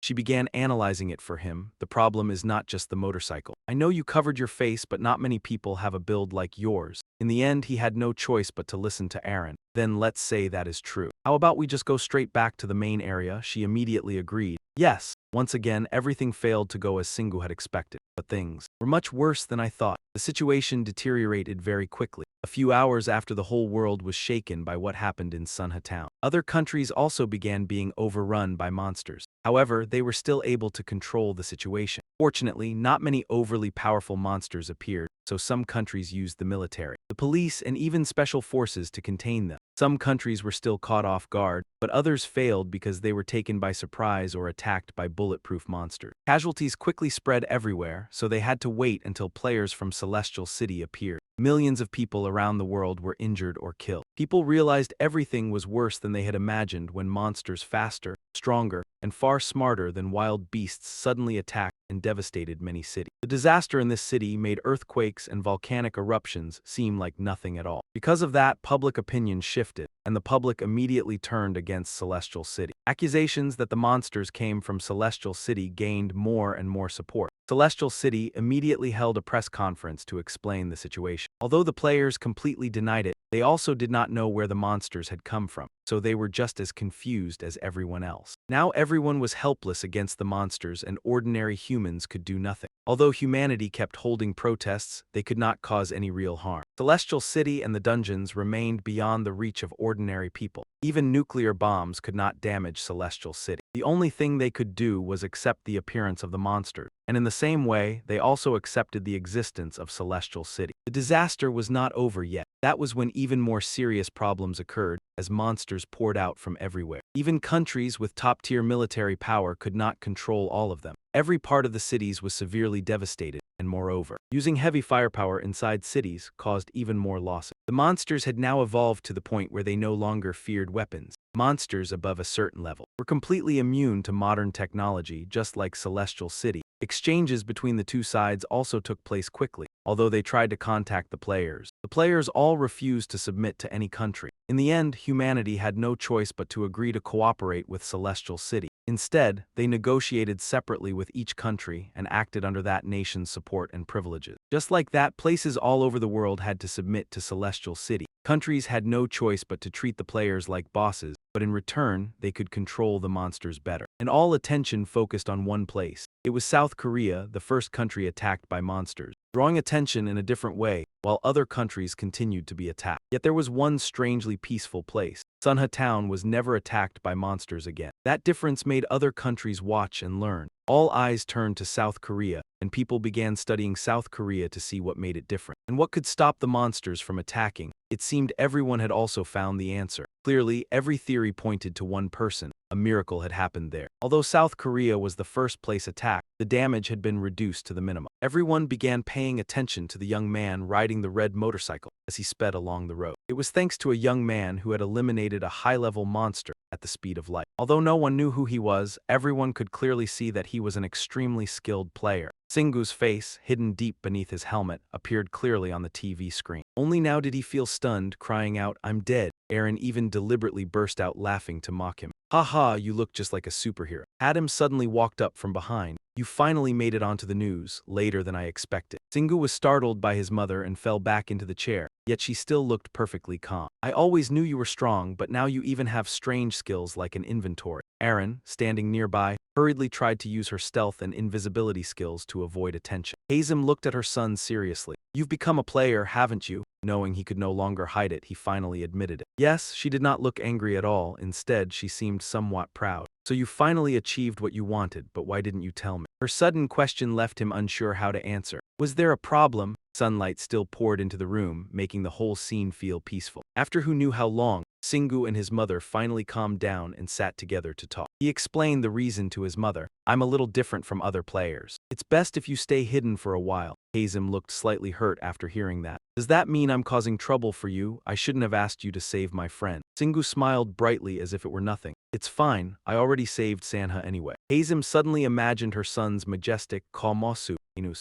She began analyzing it for him. The problem is not just the motorcycle. I know you covered your face, but not many people have a build like yours. In the end, he had no choice but to listen to Aaron. Then let's say that is true. How about we just go straight back to the main area? She immediately agreed. Yes. Once again, everything failed to go as Shingu had expected. But things were much worse than I thought. The situation deteriorated very quickly. A few hours after the whole world was shaken by what happened in Sunha Town. Other countries also began being overrun by monsters. However, they were still able to control the situation. Fortunately, not many overly powerful monsters appeared, so some countries used the military, the police, and even special forces to contain them. Some countries were still caught off guard, but others failed because they were taken by surprise or attacked by bulletproof monsters. Casualties quickly spread everywhere, so they had to wait until players from Celestial City appeared. Millions of people around the world were injured or killed. People realized everything was worse than they had imagined when monsters faster, stronger, and far smarter than wild beasts suddenly attacked and devastated many cities. The disaster in this city made earthquakes and volcanic eruptions seem like nothing at all. Because of that, public opinion shifted, and the public immediately turned against Celestial City. Accusations that the monsters came from Celestial City gained more and more support. Celestial City immediately held a press conference to explain the situation. Although the players completely denied it, they also did not know where the monsters had come from, so they were just as confused as everyone else. Now everyone was helpless against the monsters and ordinary humans could do nothing. Although humanity kept holding protests, they could not cause any real harm. Celestial City and the dungeons remained beyond the reach of ordinary people. Even nuclear bombs could not damage Celestial City. The only thing they could do was accept the appearance of the monsters, and in the same way, they also accepted the existence of Celestial City. The disaster was not over yet. That was when even more serious problems occurred, as monsters poured out from everywhere. Even countries with top-tier military power could not control all of them. Every part of the cities was severely devastated, and moreover, using heavy firepower inside cities caused even more losses. The monsters had now evolved to the point where they no longer feared weapons. Monsters above a certain level were completely immune to modern technology, just like Celestial City. Exchanges between the two sides also took place quickly, although they tried to contact the players. The players all refused to submit to any country. In the end, humanity had no choice but to agree to cooperate with Celestial City. Instead, they negotiated separately with each country and acted under that nation's support and privileges. Just like that, places all over the world had to submit to Celestial City. Countries had no choice but to treat the players like bosses, but in return, they could control the monsters better. And all attention focused on one place. It was South Korea, the first country attacked by monsters, drawing attention in a different way, while other countries continued to be attacked. Yet there was one strangely peaceful place. Sunha Town was never attacked by monsters again. That difference made other countries watch and learn. All eyes turned to South Korea, and people began studying South Korea to see what made it different. And what could stop the monsters from attacking? It seemed everyone had also found the answer. Clearly, every theory pointed to one person. A miracle had happened there. Although South Korea was the first place attacked, the damage had been reduced to the minimum. Everyone began paying attention to the young man riding the red motorcycle as he sped along the road. It was thanks to a young man who had eliminated a high-level monster at the speed of light. Although no one knew who he was, everyone could clearly see that he was an extremely skilled player. Singu's face, hidden deep beneath his helmet, appeared clearly on the TV screen. Only now did he feel stunned, crying out, "I'm dead." Aaron even deliberately burst out laughing to mock him. "Ha, you look just like a superhero." Adam suddenly walked up from behind. "You finally made it onto the news, later than I expected." Singu was startled by his mother and fell back into the chair, yet she still looked perfectly calm. "I always knew you were strong, but now you even have strange skills like an inventory." Aaron, standing nearby, hurriedly tried to use her stealth and invisibility skills to avoid attention. Hazem looked at her son seriously. "You've become a player, haven't you?" Knowing he could no longer hide it, he finally admitted it. Yes, she did not look angry at all. Instead, she seemed somewhat proud. "So you finally achieved what you wanted, but why didn't you tell me?" Her sudden question left him unsure how to answer. Was there a problem? Sunlight still poured into the room, making the whole scene feel peaceful. After who knew how long, Singu and his mother finally calmed down and sat together to talk. He explained the reason to his mother. "I'm a little different from other players. It's best if you stay hidden for a while." Hazem looked slightly hurt after hearing that. "Does that mean I'm causing trouble for you? I shouldn't have asked you to save my friend." Singu smiled brightly as if it were nothing. "It's fine, I already saved Sanha anyway." Hazem suddenly imagined her son's majestic Kalmosu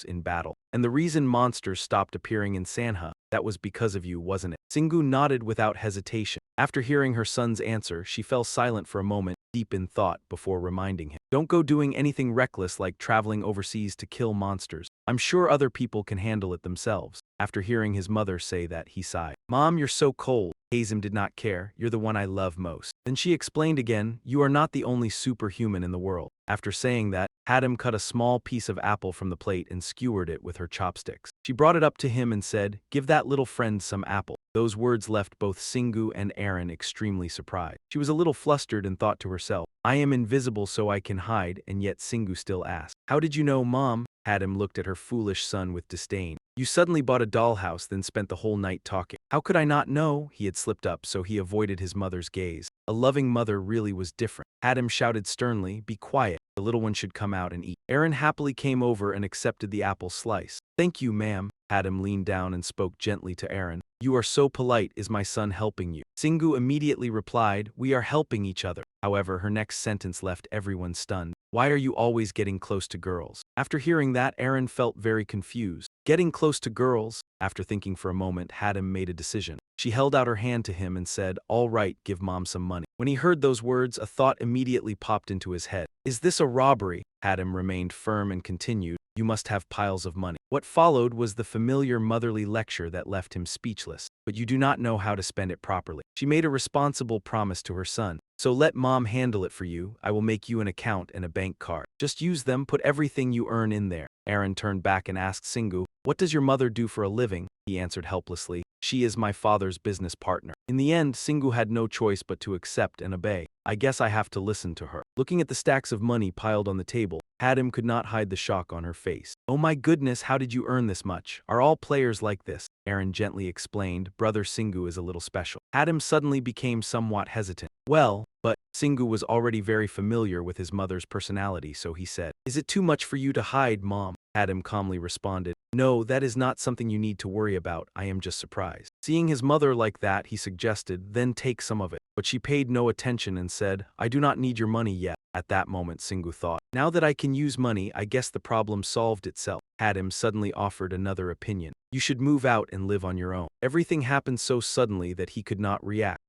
in battle. "And the reason monsters stopped appearing in Sanha, that was because of you, wasn't it?" Singu nodded without hesitation. After hearing her son's answer, she fell silent for a moment, deep in thought, before reminding him. "Don't go doing anything reckless like traveling overseas to kill monsters. I'm sure other people can handle it themselves." After hearing his mother say that, he sighed. "Mom, you're so cold." Hazem did not care. "You're the one I love most." Then she explained again, "You are not the only superhuman in the world." After saying that, Adam cut a small piece of apple from the plate and skewered it with her chopsticks. She brought it up to him and said, "Give that little friend some apple." Those words left both Singu and Aaron extremely surprised. She was a little flustered and thought to herself, "I am invisible so I can hide," and yet Singu still asked, "How did you know, Mom?" Adam looked at her foolish son with disdain. "You suddenly bought a dollhouse, then spent the whole night talking." "How could I not know?" He had slipped up, so he avoided his mother's gaze. A loving mother really was different. Adam shouted sternly, "Be quiet." The little one should come out and eat. Aaron happily came over and accepted the apple slice. Thank you, ma'am. Adam leaned down and spoke gently to Aaron. You are so polite. Is my son helping you? Singu immediately replied, we are helping each other. However, her next sentence left everyone stunned. Why are you always getting close to girls? After hearing that, Aaron felt very confused. Getting close to girls? After thinking for a moment, Adam made a decision. She held out her hand to him and said, all right, give mom some money. When he heard those words, a thought immediately popped into his head. Is this a robbery? Adam remained firm and continued, you must have piles of money. What followed was the familiar motherly lecture that left him speechless. But you do not know how to spend it properly. She made a responsible promise to her son. So let mom handle it for you. I will make you an account and a bank card. Just use them, put everything you earn in there. Aaron turned back and asked Singu, what does your mother do for a living? He answered helplessly, she is my father's business partner. In the end, Singu had no choice but to accept and obey. I guess I have to listen to her. Looking at the stacks of money piled on the table, Adam could not hide the shock on her face. Oh my goodness, how did you earn this much? Are all players like this? Aaron gently explained, brother Singu is a little special. Adam suddenly became somewhat hesitant. Well, but Singu was already very familiar with his mother's personality, so he said, is it too much for you to hide, mom? Adam calmly responded, no, that is not something you need to worry about, I am just surprised. Seeing his mother like that, he suggested, then take some of it. But she paid no attention and said, I do not need your money yet. At that moment, Singu thought, now that I can use money, I guess the problem solved itself. Adam suddenly offered another opinion. You should move out and live on your own. Everything happened so suddenly that he could not react.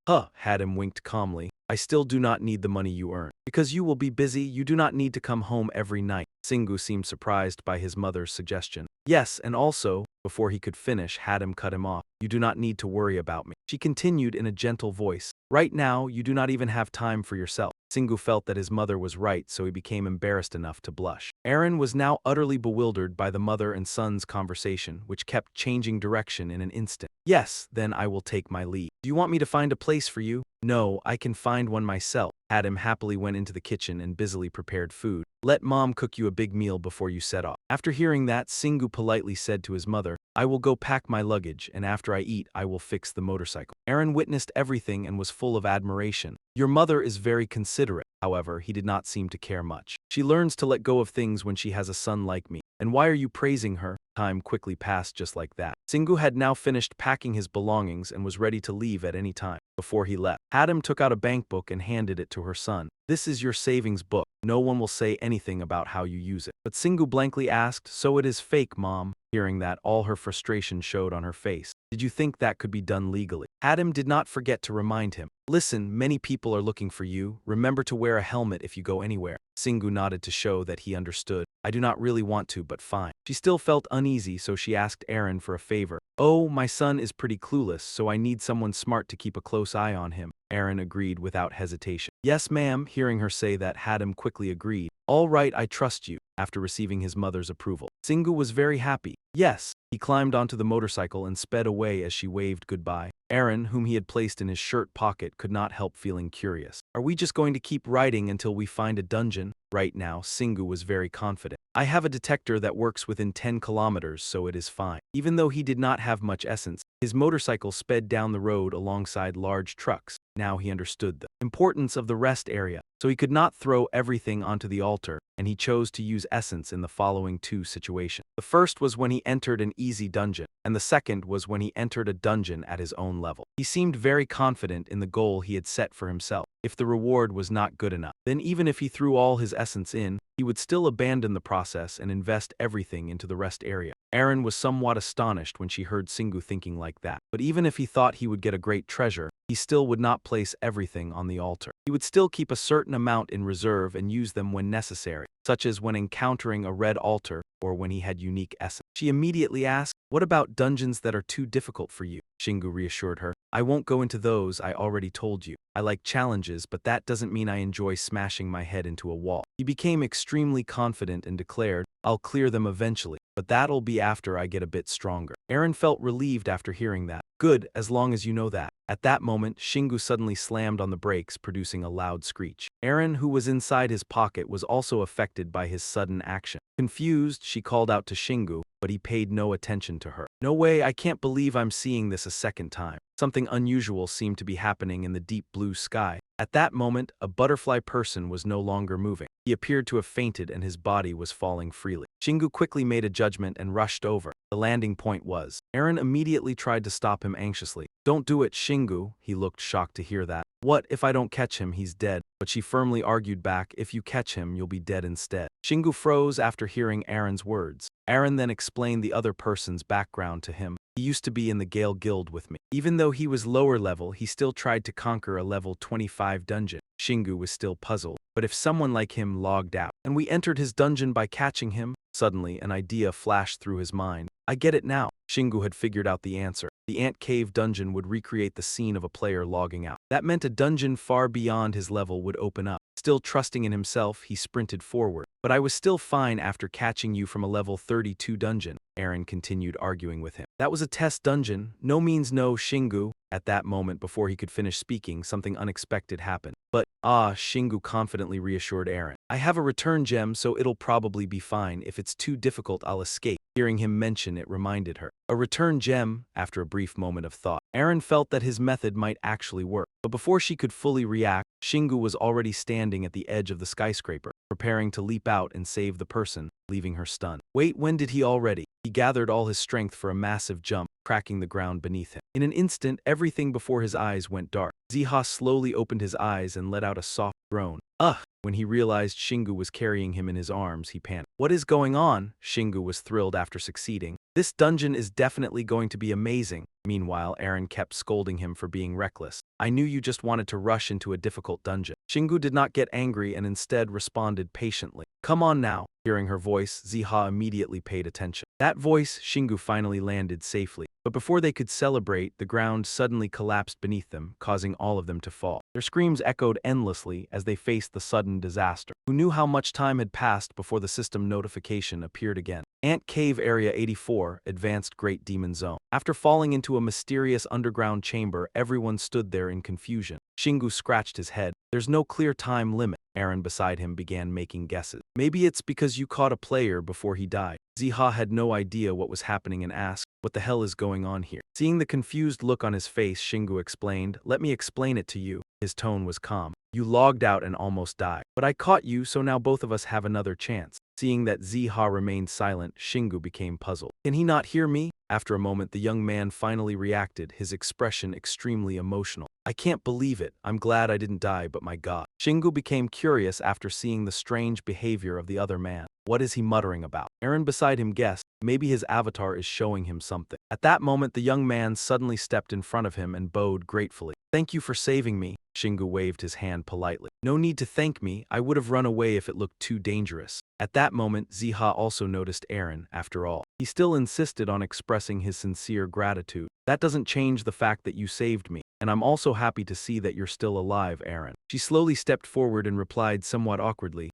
Adam winked calmly. I still do not need the money you earn. Because you will be busy, you do not need to come home every night. Singu seemed surprised by his mother's suggestion. Yes, and also, before he could finish, Adam cut him off. You do not need to worry about me. She continued in a gentle voice. Right now, you do not even have time for yourself. Singu felt that his mother was right, so he became embarrassed enough to blush. Aaron was now utterly bewildered by the mother and son's conversation, which kept changing direction in an instant. Yes, then I will take my leave. Do you want me to find a place for you? No, I can find one myself. Adam happily went into the kitchen and busily prepared food. Let mom cook you a big meal before you set off. After hearing that, Singu politely said to his mother, I will go pack my luggage, and after I eat, I will fix the motorcycle. Aaron witnessed everything and was full of admiration. Your mother is very considerate. However, he did not seem to care much. She learns to let go of things when she has a son like me. And why are you praising her? Time quickly passed just like that. Singu had now finished packing his belongings and was ready to leave at any time. Before he left, Adam took out a bank book and handed it to her son. This is your savings book. No one will say anything about how you use it. But Singu blankly asked, so it is fake, mom? Hearing that, all her frustration showed on her face. Did you think that could be done legally? Adam did not forget to remind him. Listen, many people are looking for you. Remember to wear a helmet if you go anywhere. Singu nodded to show that he understood. I do not really want to, but fine. She still felt uneasy, so she asked Aaron for a favor. Oh, my son is pretty clueless, so I need someone smart to keep a close eye on him. Aaron agreed without hesitation. Yes, ma'am. Hearing her say that, Adam quickly agreed. All right, I trust you. After receiving his mother's approval, Singu was very happy. Yes. He climbed onto the motorcycle and sped away as she waved goodbye. Aaron, whom he had placed in his shirt pocket, could not help feeling curious. Are we just going to keep riding until we find a dungeon? Right now, Singu was very confident. I have a detector that works within 10 kilometers, so it is fine. Even though he did not have much essence, his motorcycle sped down the road alongside large trucks. Now he understood the importance of the rest area, so he could not throw everything onto the altar, and he chose to use essence in the following two situations. The first was when he entered an easy dungeon, and the second was when he entered a dungeon at his own level. He seemed very confident in the goal he had set for himself. If the reward was not good enough, then even if he threw all his essence in, he would still abandon the process and invest everything into the rest area. Aaron was somewhat astonished when she heard Singu thinking like that, but even if he thought he would get a great treasure, he still would not place everything on the altar. He would still keep a certain amount in reserve and use them when necessary, such as when encountering a red altar or when he had unique essence. She immediately asked, what about dungeons that are too difficult for you? Shingu reassured her, I won't go into those, I already told you. I like challenges, but that doesn't mean I enjoy smashing my head into a wall. He became extremely confident and declared, I'll clear them eventually, but that'll be after I get a bit stronger. Aaron felt relieved after hearing that. Good, as long as you know that. At that moment, Shingu suddenly slammed on the brakes, producing a loud screech. Aaron, who was inside his pocket, was also affected by his sudden action. Confused, she called out to Shingu, but he paid no attention to her. No way, I can't believe I'm seeing this a second time. Something unusual seemed to be happening in the deep blue sky. At that moment, a butterfly person was no longer moving. He appeared to have fainted and his body was falling freely. Shingu quickly made a judgment and rushed over. The landing point was. Eren immediately tried to stop him anxiously. Don't do it, Shingu. He looked shocked to hear that. What if I don't catch him? He's dead. But she firmly argued back, if you catch him, you'll be dead instead. Shingu froze after hearing Eren's words. Eren then explained the other person's background to him. He used to be in the Gale Guild with me. Even though he was lower level, he still tried to conquer a level 25 dungeon. Shingu was still puzzled. But if someone like him logged out, and we entered his dungeon by catching him, suddenly an idea flashed through his mind. I get it now. Shingu had figured out the answer. The ant cave dungeon would recreate the scene of a player logging out. That meant a dungeon far beyond his level would open up. Still trusting in himself, he sprinted forward. But I was still fine after catching you from a level 32 dungeon. Eren continued arguing with him. That was a test dungeon. No means no, Shingu. At that moment, before he could finish speaking, something unexpected happened. But, Shingu confidently reassured Eren. I have a return gem, so it'll probably be fine. If it's too difficult, I'll escape. Hearing him mention it reminded her. A return gem, after a brief moment of thought. Eren felt that his method might actually work. But before she could fully react, Shingu was already standing at the edge of the skyscraper, preparing to leap out and save the person, leaving her stunned. Wait, when did he already? He gathered all his strength for a massive jump, cracking the ground beneath him. In an instant, everything before his eyes went dark. Ziha slowly opened his eyes and let out a soft groan. Ugh! When he realized Shingu was carrying him in his arms, he panicked. What is going on? Shingu was thrilled after succeeding. This dungeon is definitely going to be amazing. Meanwhile, Eren kept scolding him for being reckless. I knew you just wanted to rush into a difficult dungeon. Shingu did not get angry and instead responded patiently. Come on now. Hearing her voice, Ziha immediately paid attention. That voice, Shingu finally landed safely. But before they could celebrate, the ground suddenly collapsed beneath them, causing all of them to fall. Their screams echoed endlessly as they faced the sudden disaster. Who knew how much time had passed before the system notification appeared again? Ant Cave Area 84, Advanced Great Demon Zone. After falling into a mysterious underground chamber, everyone stood there in confusion. Shingu scratched his head. There's no clear time limit. Eren beside him began making guesses. Maybe it's because you caught a player before he died. Ziha had no idea what was happening and asked, what the hell is going on here? Seeing the confused look on his face, Shingu explained, let me explain it to you. His tone was calm. You logged out and almost died. But I caught you, so now both of us have another chance. Seeing that Ziha remained silent, Shingu became puzzled. Can he not hear me? After a moment, the young man finally reacted, his expression extremely emotional. I can't believe it. I'm glad I didn't die, but my God. Shingu became curious after seeing the strange behavior of the other man. What is he muttering about? Eren beside him guessed, maybe his avatar is showing him something. At that moment, the young man suddenly stepped in front of him and bowed gratefully. Thank you for saving me. Shingu waved his hand politely. No need to thank me. I would have run away if it looked too dangerous. At that moment, Ziha also noticed Eren, after all. He still insisted on expressing his sincere gratitude. That doesn't change the fact that you saved me. And I'm also happy to see that you're still alive, Eren. She slowly stepped forward and replied somewhat awkwardly,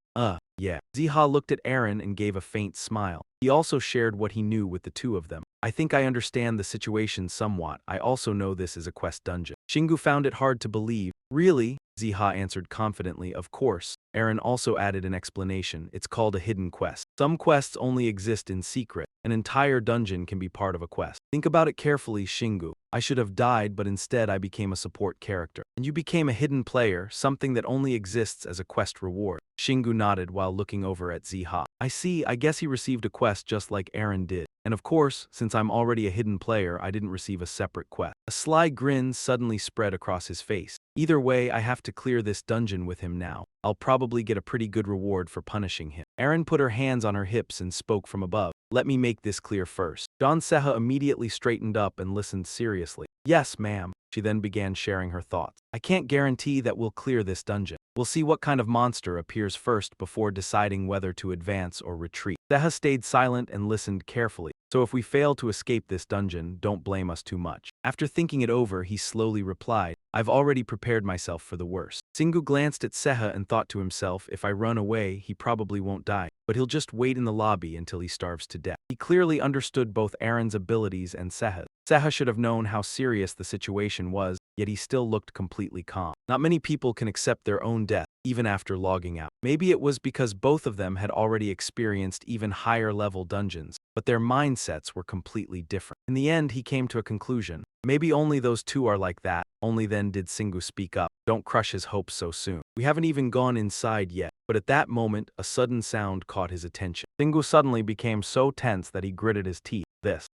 yeah. Ziha looked at Eren and gave a faint smile. He also shared what he knew with the two of them. I think I understand the situation somewhat. I also know this is a quest dungeon. Shingu found it hard to believe. Really? Ziha answered confidently, of course. Eren also added an explanation. It's called a hidden quest. Some quests only exist in secret. An entire dungeon can be part of a quest. Think about it carefully, Shingu. I should have died, but instead I became a support character. And you became a hidden player, something that only exists as a quest reward. Shingu nodded while looking over at Ziha. I see, I guess he received a quest just like Eren did. And of course, since I'm already a hidden player, I didn't receive a separate quest. A sly grin suddenly spread across his face. Either way, I have to clear this dungeon with him now. I'll probably get a pretty good reward for punishing him. Eren put her hands on her hips and spoke from above. Let me make this clear first. Don Seha immediately straightened up and listened seriously. Yes, ma'am. She then began sharing her thoughts. I can't guarantee that we'll clear this dungeon. We'll see what kind of monster appears first before deciding whether to advance or retreat. Seha stayed silent and listened carefully. So if we fail to escape this dungeon, don't blame us too much. After thinking it over, he slowly replied, I've already prepared myself for the worst. Shingu glanced at Seha and thought to himself, if I run away, he probably won't die, but he'll just wait in the lobby until he starves to death. He clearly understood both Eren's abilities and Seha's. Seha should have known how serious the situation was. yet he still looked completely calm. Not many people can accept their own death, even after logging out. Maybe it was because both of them had already experienced even higher-level dungeons, but their mindsets were completely different. In the end, he came to a conclusion. Maybe only those two are like that. Only then did Singu speak up. Don't crush his hopes so soon. We haven't even gone inside yet. But at that moment, a sudden sound caught his attention. Singu suddenly became so tense that he gritted his teeth.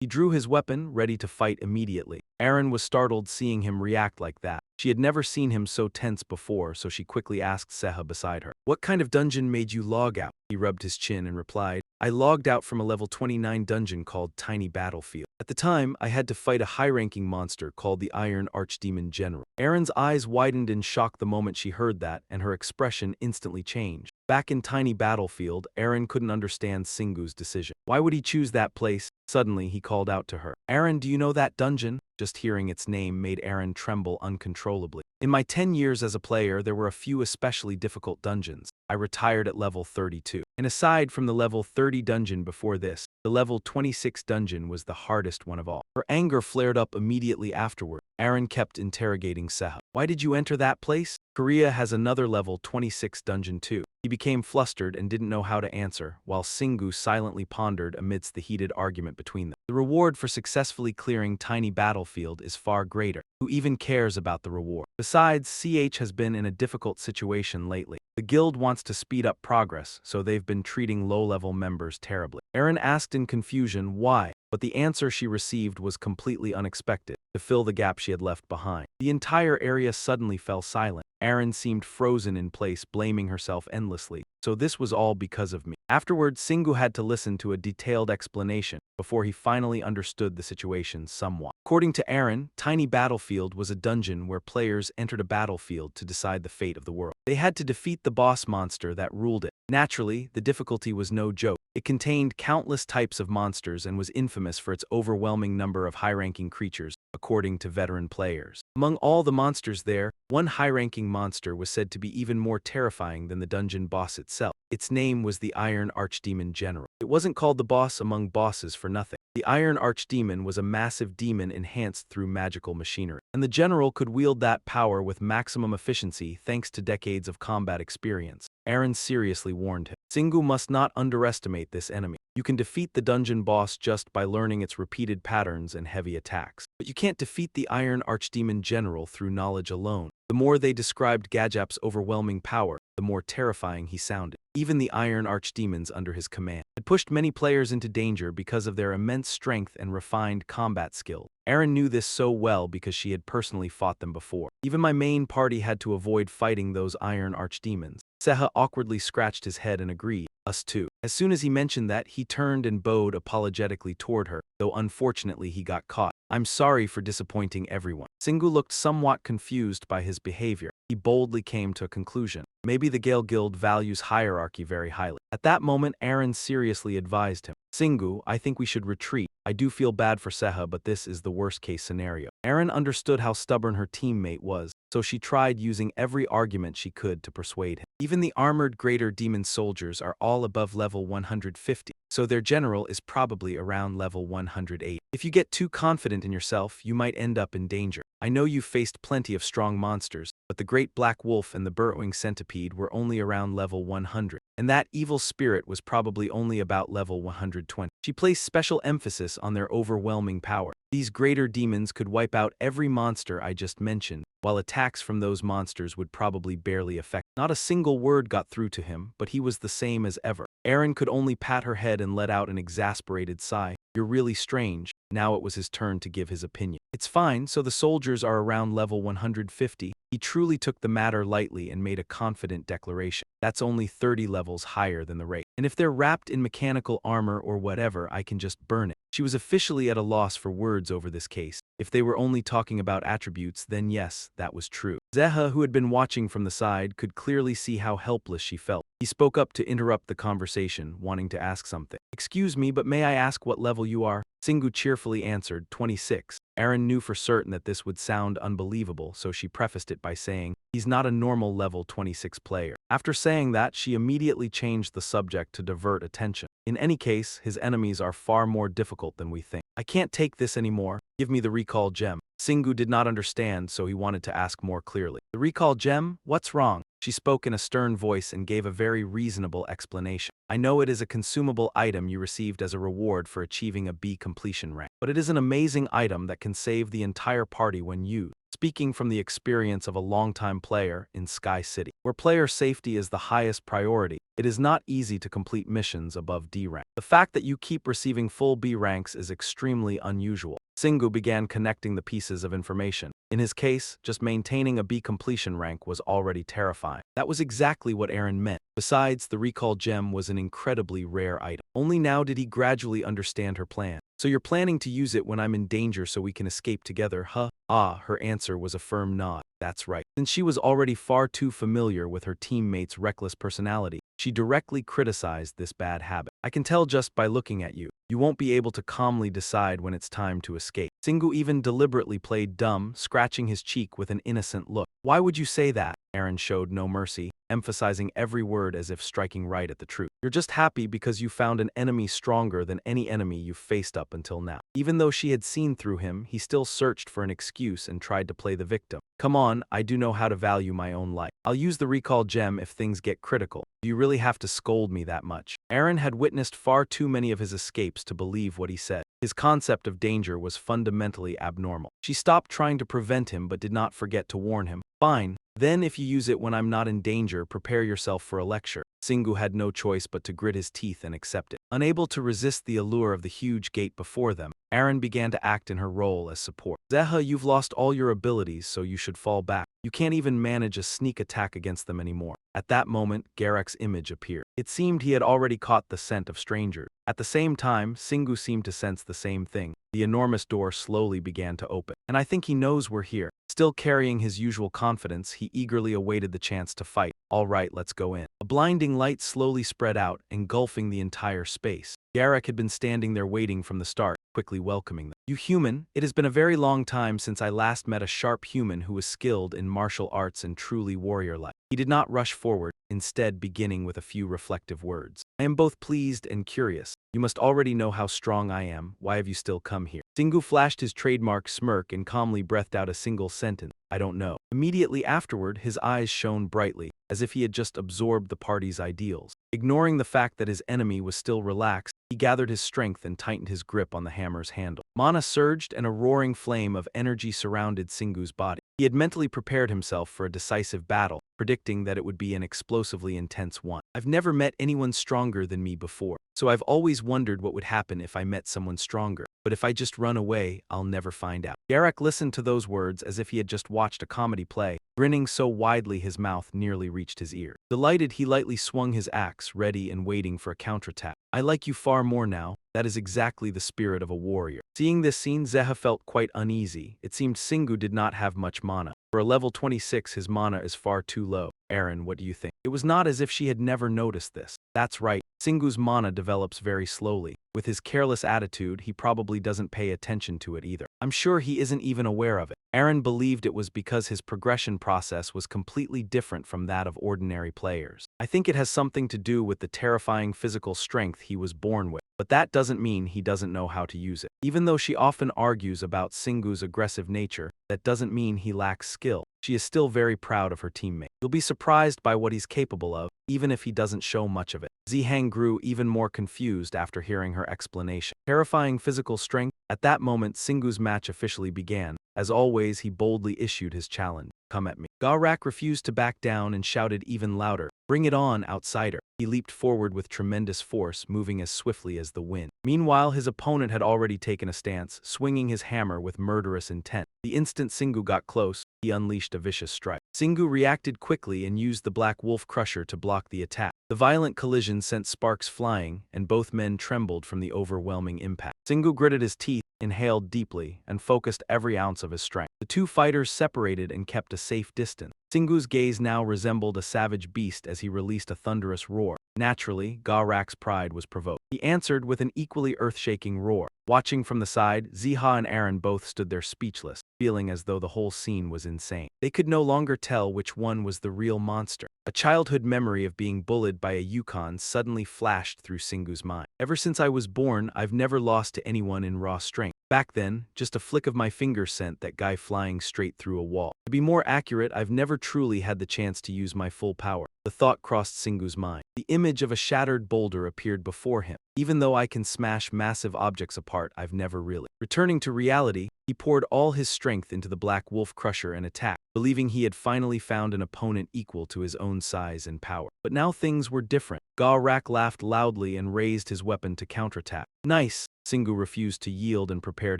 He drew his weapon, ready to fight immediately. Aaron was startled seeing him react like that. She had never seen him so tense before, so she quickly asked Seha beside her. "What kind of dungeon made you log out?" He rubbed his chin and replied, "I logged out from a level 29 dungeon called Tiny Battlefield. At the time, I had to fight a high-ranking monster called the Iron Archdemon General." Aaron's eyes widened in shock the moment she heard that, and her expression instantly changed. Back in Tiny Battlefield, Aaron couldn't understand Singu's decision. Why would he choose that place? Suddenly, he called out to her. "Aaron, do you know that dungeon?" Just hearing its name made Aaron tremble uncontrollably. "In my 10 years as a player, there were a few especially difficult dungeons. I retired at level 32. And aside from the level 30 dungeon before this, the level 26 dungeon was the hardest one of all." Her anger flared up immediately afterward. Aaron kept interrogating Seha. "Why did you enter that place?" "Korea has another level 26 dungeon too." He became flustered and didn't know how to answer, while Singu silently pondered amidst the heated argument between them. The reward for successfully clearing Tiny Battlefield is far greater. Who even cares about the reward? Besides, CH has been in a difficult situation lately. The guild wants to speed up progress, so they've been treating low-level members terribly. Aaron asked in confusion why, but the answer she received was completely unexpected, to fill the gap she had left behind. The entire area suddenly fell silent. Aaron seemed frozen in place, blaming herself endlessly. "So this was all because of me." Afterwards, Singu had to listen to a detailed explanation before he finally understood the situation somewhat. According to Aaron, Tiny Battlefield was a dungeon where players entered a battlefield to decide the fate of the world. They had to defeat the boss monster that ruled it. Naturally, the difficulty was no joke. It contained countless types of monsters and was infamous for its overwhelming number of high-ranking creatures, according to veteran players. Among all the monsters there, one high-ranking monster was said to be even more terrifying than the dungeon boss itself. Its name was the Iron Archdemon General. It wasn't called the boss among bosses for nothing. The Iron Archdemon was a massive demon enhanced through magical machinery, and the general could wield that power with maximum efficiency thanks to decades of combat experience. Aaron seriously warned him. Singu must not underestimate this enemy. You can defeat the dungeon boss just by learning its repeated patterns and heavy attacks. But you can't defeat the Iron Archdemon General through knowledge alone. The more they described Gajap's overwhelming power, the more terrifying he sounded. Even the Iron Archdemons under his command had pushed many players into danger because of their immense strength and refined combat skill. Aaron knew this so well because she had personally fought them before. "Even my main party had to avoid fighting those Iron Archdemons." Seha awkwardly scratched his head and agreed. "Us too." As soon as he mentioned that, he turned and bowed apologetically toward her, though unfortunately he got caught. "I'm sorry for disappointing everyone." Singu looked somewhat confused by his behavior. He boldly came to a conclusion. Maybe the Gale Guild values hierarchy very highly. At that moment, Aaron seriously advised him. "Singu, I think we should retreat. I do feel bad for Seha, but this is the worst-case scenario." Aaron understood how stubborn her teammate was, so she tried using every argument she could to persuade him. Even the armored greater demon soldiers are all above level 150, so their general is probably around level 108. If you get too confident in yourself, you might end up in danger. I know you've faced plenty of strong monsters, but the Great Black Wolf and the Burrowing Centipede were only around level 100, and that evil spirit was probably only about level 120. She placed special emphasis on their overwhelming power. These greater demons could wipe out every monster I just mentioned, while attacks from those monsters would probably barely affect. Not a single word got through to him, but he was the same as ever. Aaron could only pat her head and let out an exasperated sigh. "You're really strange." Now it was his turn to give his opinion. "It's fine, so the soldiers are around level 150. He truly took the matter lightly and made a confident declaration. "That's only 30 levels higher than the rate. And if they're wrapped in mechanical armor or whatever, I can just burn it." She was officially at a loss for words over this case. If they were only talking about attributes, then yes, that was true. Zeha, who had been watching from the side, could clearly see how helpless she felt. He spoke up to interrupt the conversation, wanting to ask something. "Excuse me, but may I ask what level you are?" Singu cheerfully answered, 26. Aaron knew for certain that this would sound unbelievable, so she prefaced it by saying, "He's not a normal level 26 player." After saying that, she immediately changed the subject to divert attention. "In any case, his enemies are far more difficult than we think. I can't take this anymore. Give me the recall gem. Singu did not understand, so he wanted to ask more clearly. The recall gem? What's wrong? She spoke in a stern voice and gave a very reasonable explanation. I know it is a consumable item you received as a reward for achieving a B completion rank, but it is an amazing item that can save the entire party when used. Speaking from the experience of a longtime player in Sky City, where player safety is the highest priority, it is not easy to complete missions above D rank. The fact that you keep receiving full B ranks is extremely unusual. Singu began connecting the pieces of information. In his case, just maintaining a B completion rank was already terrifying. That was exactly what Aaron meant. Besides, the recall gem was an incredibly rare item. Only now did he gradually understand her plan. So you're planning to use it when I'm in danger so we can escape together, huh? Ah, her answer was a firm nod. That's right. Since she was already far too familiar with her teammates' reckless personality, she directly criticized this bad habit. I can tell just by looking at you. You won't be able to calmly decide when it's time to escape. Singu even deliberately played dumb, scratching his cheek with an innocent look. Why would you say that? Aaron showed no mercy, emphasizing every word as if striking right at the truth. You're just happy because you found an enemy stronger than any enemy you've faced up until now. Even though she had seen through him, he still searched for an excuse and tried to play the victim. Come on, I do know how to value my own life. I'll use the recall gem if things get critical. Do you really have to scold me that much? Aaron had witnessed far too many of his escapes to believe what he said. His concept of danger was fundamentally abnormal. She stopped trying to prevent him but did not forget to warn him. Fine. Then if you use it when I'm not in danger, prepare yourself for a lecture. Singu had no choice but to grit his teeth and accept it. Unable to resist the allure of the huge gate before them, Aaron began to act in her role as support. Zeha, you've lost all your abilities, so you should fall back. You can't even manage a sneak attack against them anymore. At that moment, Garak's image appeared. It seemed he had already caught the scent of strangers. At the same time, Singu seemed to sense the same thing. The enormous door slowly began to open. And I think he knows we're here. Still carrying his usual confidence, he eagerly awaited the chance to fight. All right, let's go in. A blinding light slowly spread out, engulfing the entire space. Garak had been standing there waiting from the start, quickly welcoming them. You human, it has been a very long time since I last met a sharp human who was skilled in martial arts and truly warrior-like. He did not rush forward, instead beginning with a few reflective words. I am both pleased and curious. You must already know how strong I am. Why have you still come here? Singu flashed his trademark smirk and calmly breathed out a single sentence. I don't know. Immediately afterward, his eyes shone brightly, as if he had just absorbed the party's ideals. Ignoring the fact that his enemy was still relaxed, he gathered his strength and tightened his grip on the hammer's handle. Mana surged and a roaring flame of energy surrounded Singu's body. He had mentally prepared himself for a decisive battle, predicting that it would be an explosively intense one. I've never met anyone stronger than me before, so I've always wondered what would happen if I met someone stronger. But if I just run away, I'll never find out. Garak listened to those words as if he had just watched a comedy play, grinning so widely his mouth nearly reached his ear. Delighted, he lightly swung his axe, ready and waiting for a counterattack. I like you far more now. That is exactly the spirit of a warrior. Seeing this scene, Zeha felt quite uneasy. It seemed Singu did not have much mana. For a level 26, his mana is far too low. Aaron, what do you think? It was not as if she had never noticed this. That's right. Singu's mana develops very slowly. With his careless attitude, he probably doesn't pay attention to it either. I'm sure he isn't even aware of it. Aaron believed it was because his progression process was completely different from that of ordinary players. I think it has something to do with the terrifying physical strength he was born with. But that doesn't mean he doesn't know how to use it. Even though she often argues about Singu's aggressive nature, that doesn't mean he lacks skill. She is still very proud of her teammate. You'll be surprised by what he's capable of, even if he doesn't show much of it. Zihang grew even more confused after hearing her explanation. Terrifying physical strength? At that moment, Singu's match officially began. As always, he boldly issued his challenge. Come at me. Garak refused to back down and shouted even louder. Bring it on, outsider. He leaped forward with tremendous force, moving as swiftly as the wind. Meanwhile, his opponent had already taken a stance, swinging his hammer with murderous intent. The instant Singu got close, he unleashed a vicious strike. Singu reacted quickly and used the Black Wolf Crusher to block the attack. The violent collision sent sparks flying, and both men trembled from the overwhelming impact. Singu gritted his teeth, inhaled deeply, and focused every ounce of his strength. The two fighters separated and kept a safe distance. Singu's gaze now resembled a savage beast as he released a thunderous roar. Naturally, Garak's pride was provoked. He answered with an equally earth-shaking roar. Watching from the side, Ziha and Aaron both stood there speechless, feeling as though the whole scene was insane. They could no longer tell which one was the real monster. A childhood memory of being bullied by a Yukon suddenly flashed through Singu's mind. Ever since I was born, I've never lost to anyone in raw strength. Back then, just a flick of my finger sent that guy flying straight through a wall. To be more accurate, I've never truly had the chance to use my full power. The thought crossed Singu's mind. The image of a shattered boulder appeared before him. Even though I can smash massive objects apart, I've never really. Returning to reality, he poured all his strength into the Black Wolf Crusher and attacked, believing he had finally found an opponent equal to his own size and power. But now things were different. Ga-Rak laughed loudly and raised his weapon to counterattack. Nice! Singu refused to yield and prepared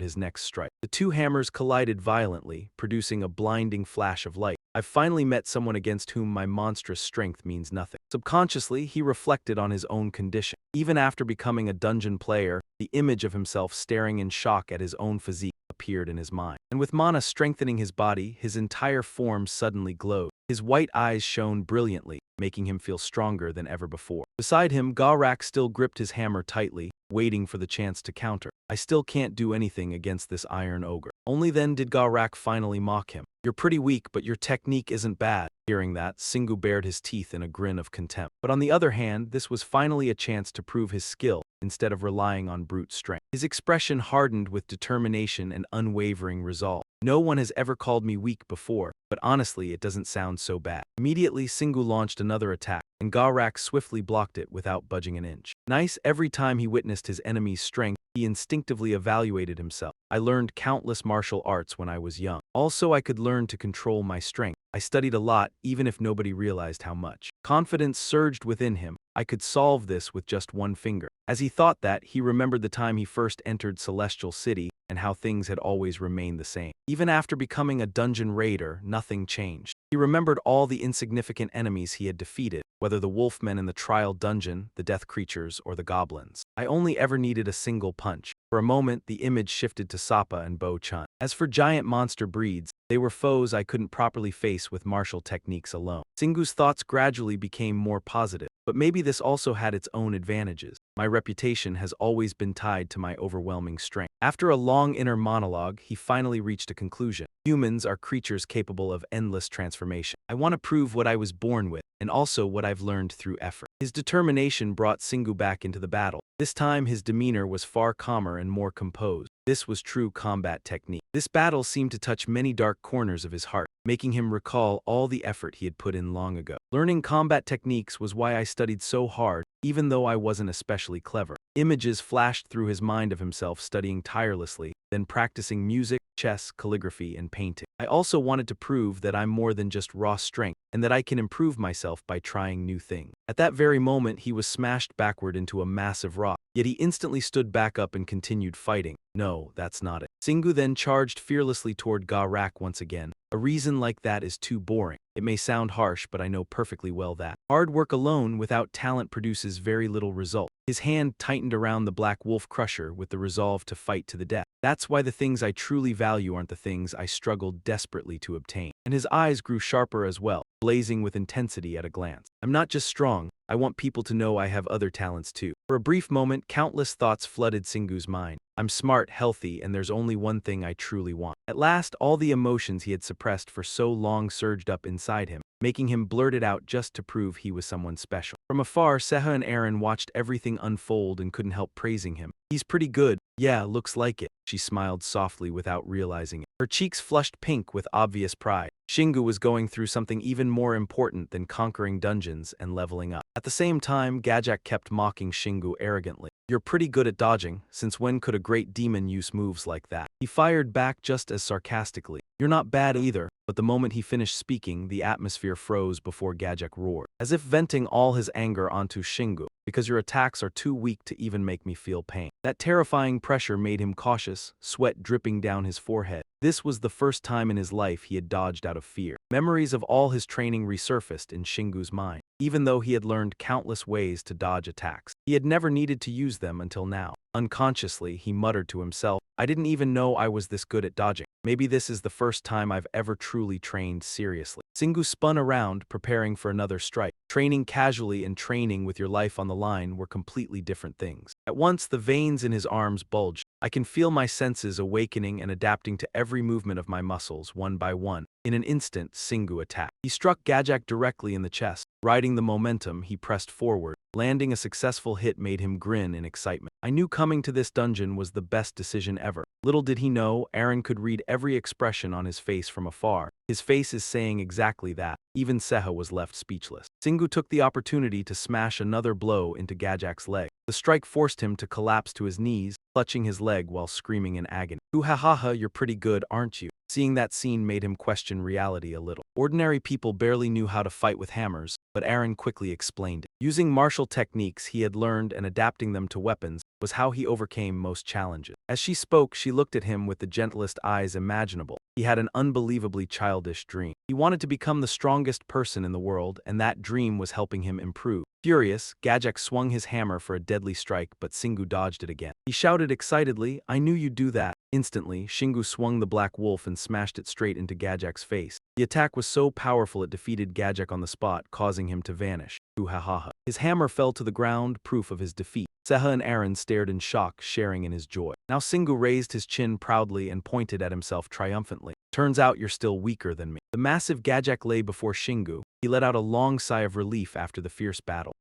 his next strike. The two hammers collided violently, producing a blinding flash of light. I've finally met someone against whom my monstrous strength means nothing. Subconsciously, he reflected on his own condition. Even after becoming a dungeon player, the image of himself staring in shock at his own physique appeared in his mind. And with mana strengthening his body, his entire form suddenly glowed. His white eyes shone brilliantly, making him feel stronger than ever before. Beside him, Ga-Rak still gripped his hammer tightly, waiting for the chance to counter. I still can't do anything against this iron ogre. Only then did Ga-Rak finally mock him. You're pretty weak, but your technique isn't bad. Hearing that, Singu bared his teeth in a grin of contempt. But on the other hand, this was finally a chance to prove his skill, instead of relying on brute strength. His expression hardened with determination and unwavering resolve. No one has ever called me weak before, but honestly, it doesn't sound so bad. Immediately, Singu launched another attack, and Ga-Rak swiftly blocked it without budging an inch. Nice, every time he witnessed his enemy's strength, he instinctively evaluated himself. I learned countless martial arts when I was young. Also, I could learn to control my strength. I studied a lot, even if nobody realized how much. Confidence surged within him. I could solve this with just one finger. As he thought that, he remembered the time he first entered Celestial City and how things had always remained the same. Even after becoming a dungeon raider, nothing changed. He remembered all the insignificant enemies he had defeated, whether the wolfmen in the trial dungeon, the death creatures, or the goblins. I only ever needed a single punch. For a moment, the image shifted to Sapa and Bo-Chun. As for giant monster breeds, they were foes I couldn't properly face with martial techniques alone. Singu's thoughts gradually became more positive, but maybe this also had its own advantages. My reputation has always been tied to my overwhelming strength. After a long inner monologue, he finally reached a conclusion. Humans are creatures capable of endless transformation. I want to prove what I was born with, and also what I've learned through effort. His determination brought Singu back into the battle. This time, his demeanor was far calmer and more composed. This was true combat technique. This battle seemed to touch many dark corners of his heart, making him recall all the effort he had put in long ago. Learning combat techniques was why I studied so hard, even though I wasn't especially clever. Images flashed through his mind of himself studying tirelessly, then practicing music, chess, calligraphy, and painting. I also wanted to prove that I'm more than just raw strength, and that I can improve myself by trying new things. At that very moment, he was smashed backward into a massive rock, yet he instantly stood back up and continued fighting. No, that's not it. Singu then charged fearlessly toward Ga-Rak once again. A reason like that is too boring. It may sound harsh, but I know perfectly well that hard work alone without talent produces very little result. His hand tightened around the Black Wolf Crusher with the resolve to fight to the death. That's why the things I truly value aren't the things I struggled desperately to obtain. And his eyes grew sharper as well, blazing with intensity at a glance. I'm not just strong, I want people to know I have other talents too. For a brief moment, countless thoughts flooded Singu's mind. I'm smart, healthy, and there's only one thing I truly want. At last, all the emotions he had suppressed for so long surged up inside him, making him blurt it out just to prove he was someone special. From afar, Seha and Aaron watched everything unfold and couldn't help praising him. He's pretty good. Yeah, looks like it. She smiled softly without realizing it. Her cheeks flushed pink with obvious pride. Shingu was going through something even more important than conquering dungeons and leveling up. At the same time, Gajak kept mocking Shingu arrogantly. You're pretty good at dodging, since when could a great demon use moves like that? He fired back just as sarcastically. You're not bad either, but the moment he finished speaking, the atmosphere froze before Gajak roared, as if venting all his anger onto Shingu, because your attacks are too weak to even make me feel pain. That terrifying pressure made him cautious, sweat dripping down his forehead. This was the first time in his life he had dodged out of fear. Memories of all his training resurfaced in Shingu's mind. Even though he had learned countless ways to dodge attacks, he had never needed to use them until now. Unconsciously, he muttered to himself, I didn't even know I was this good at dodging. Maybe this is the first time I've ever truly trained seriously. Singu spun around, preparing for another strike. Training casually and training with your life on the line were completely different things. At once, the veins in his arms bulged. I can feel my senses awakening and adapting to every movement of my muscles, one by one. In an instant, Singu attacked. He struck Gajak directly in the chest. Riding the momentum, he pressed forward, Landing a successful hit made him grin in excitement. I knew coming to this dungeon was the best decision ever. Little did he know, Aaron could read every expression on his face from afar. His face is saying exactly that. Even Seha was left speechless. Singu took the opportunity to smash another blow into Gajak's leg. The strike forced him to collapse to his knees, clutching his leg while screaming in agony. "Ooh-ha-ha-ha, you're pretty good, aren't you?" Seeing that scene made him question reality a little. Ordinary people barely knew how to fight with hammers, but Aaron quickly explained it. Using martial techniques he had learned and adapting them to weapons was how he overcame most challenges. As she spoke, she looked at him with the gentlest eyes imaginable. He had an unbelievably childish dream. He wanted to become the strongest person in the world, and that dream was helping him improve. Furious, Gajak swung his hammer for a deadly strike, but Singu dodged it again. He shouted excitedly, "I knew you'd do that." Instantly, Shingu swung the black wolf and smashed it straight into Gajak's face. The attack was so powerful it defeated Gajak on the spot, causing him to vanish. Ooh-ha-ha-ha. His hammer fell to the ground, proof of his defeat. Seha and Aaron stared in shock, sharing in his joy. Now Singu raised his chin proudly and pointed at himself triumphantly. "Turns out you're still weaker than me." The massive Gajak lay before Shingu. He let out a long sigh of relief after the fierce battle.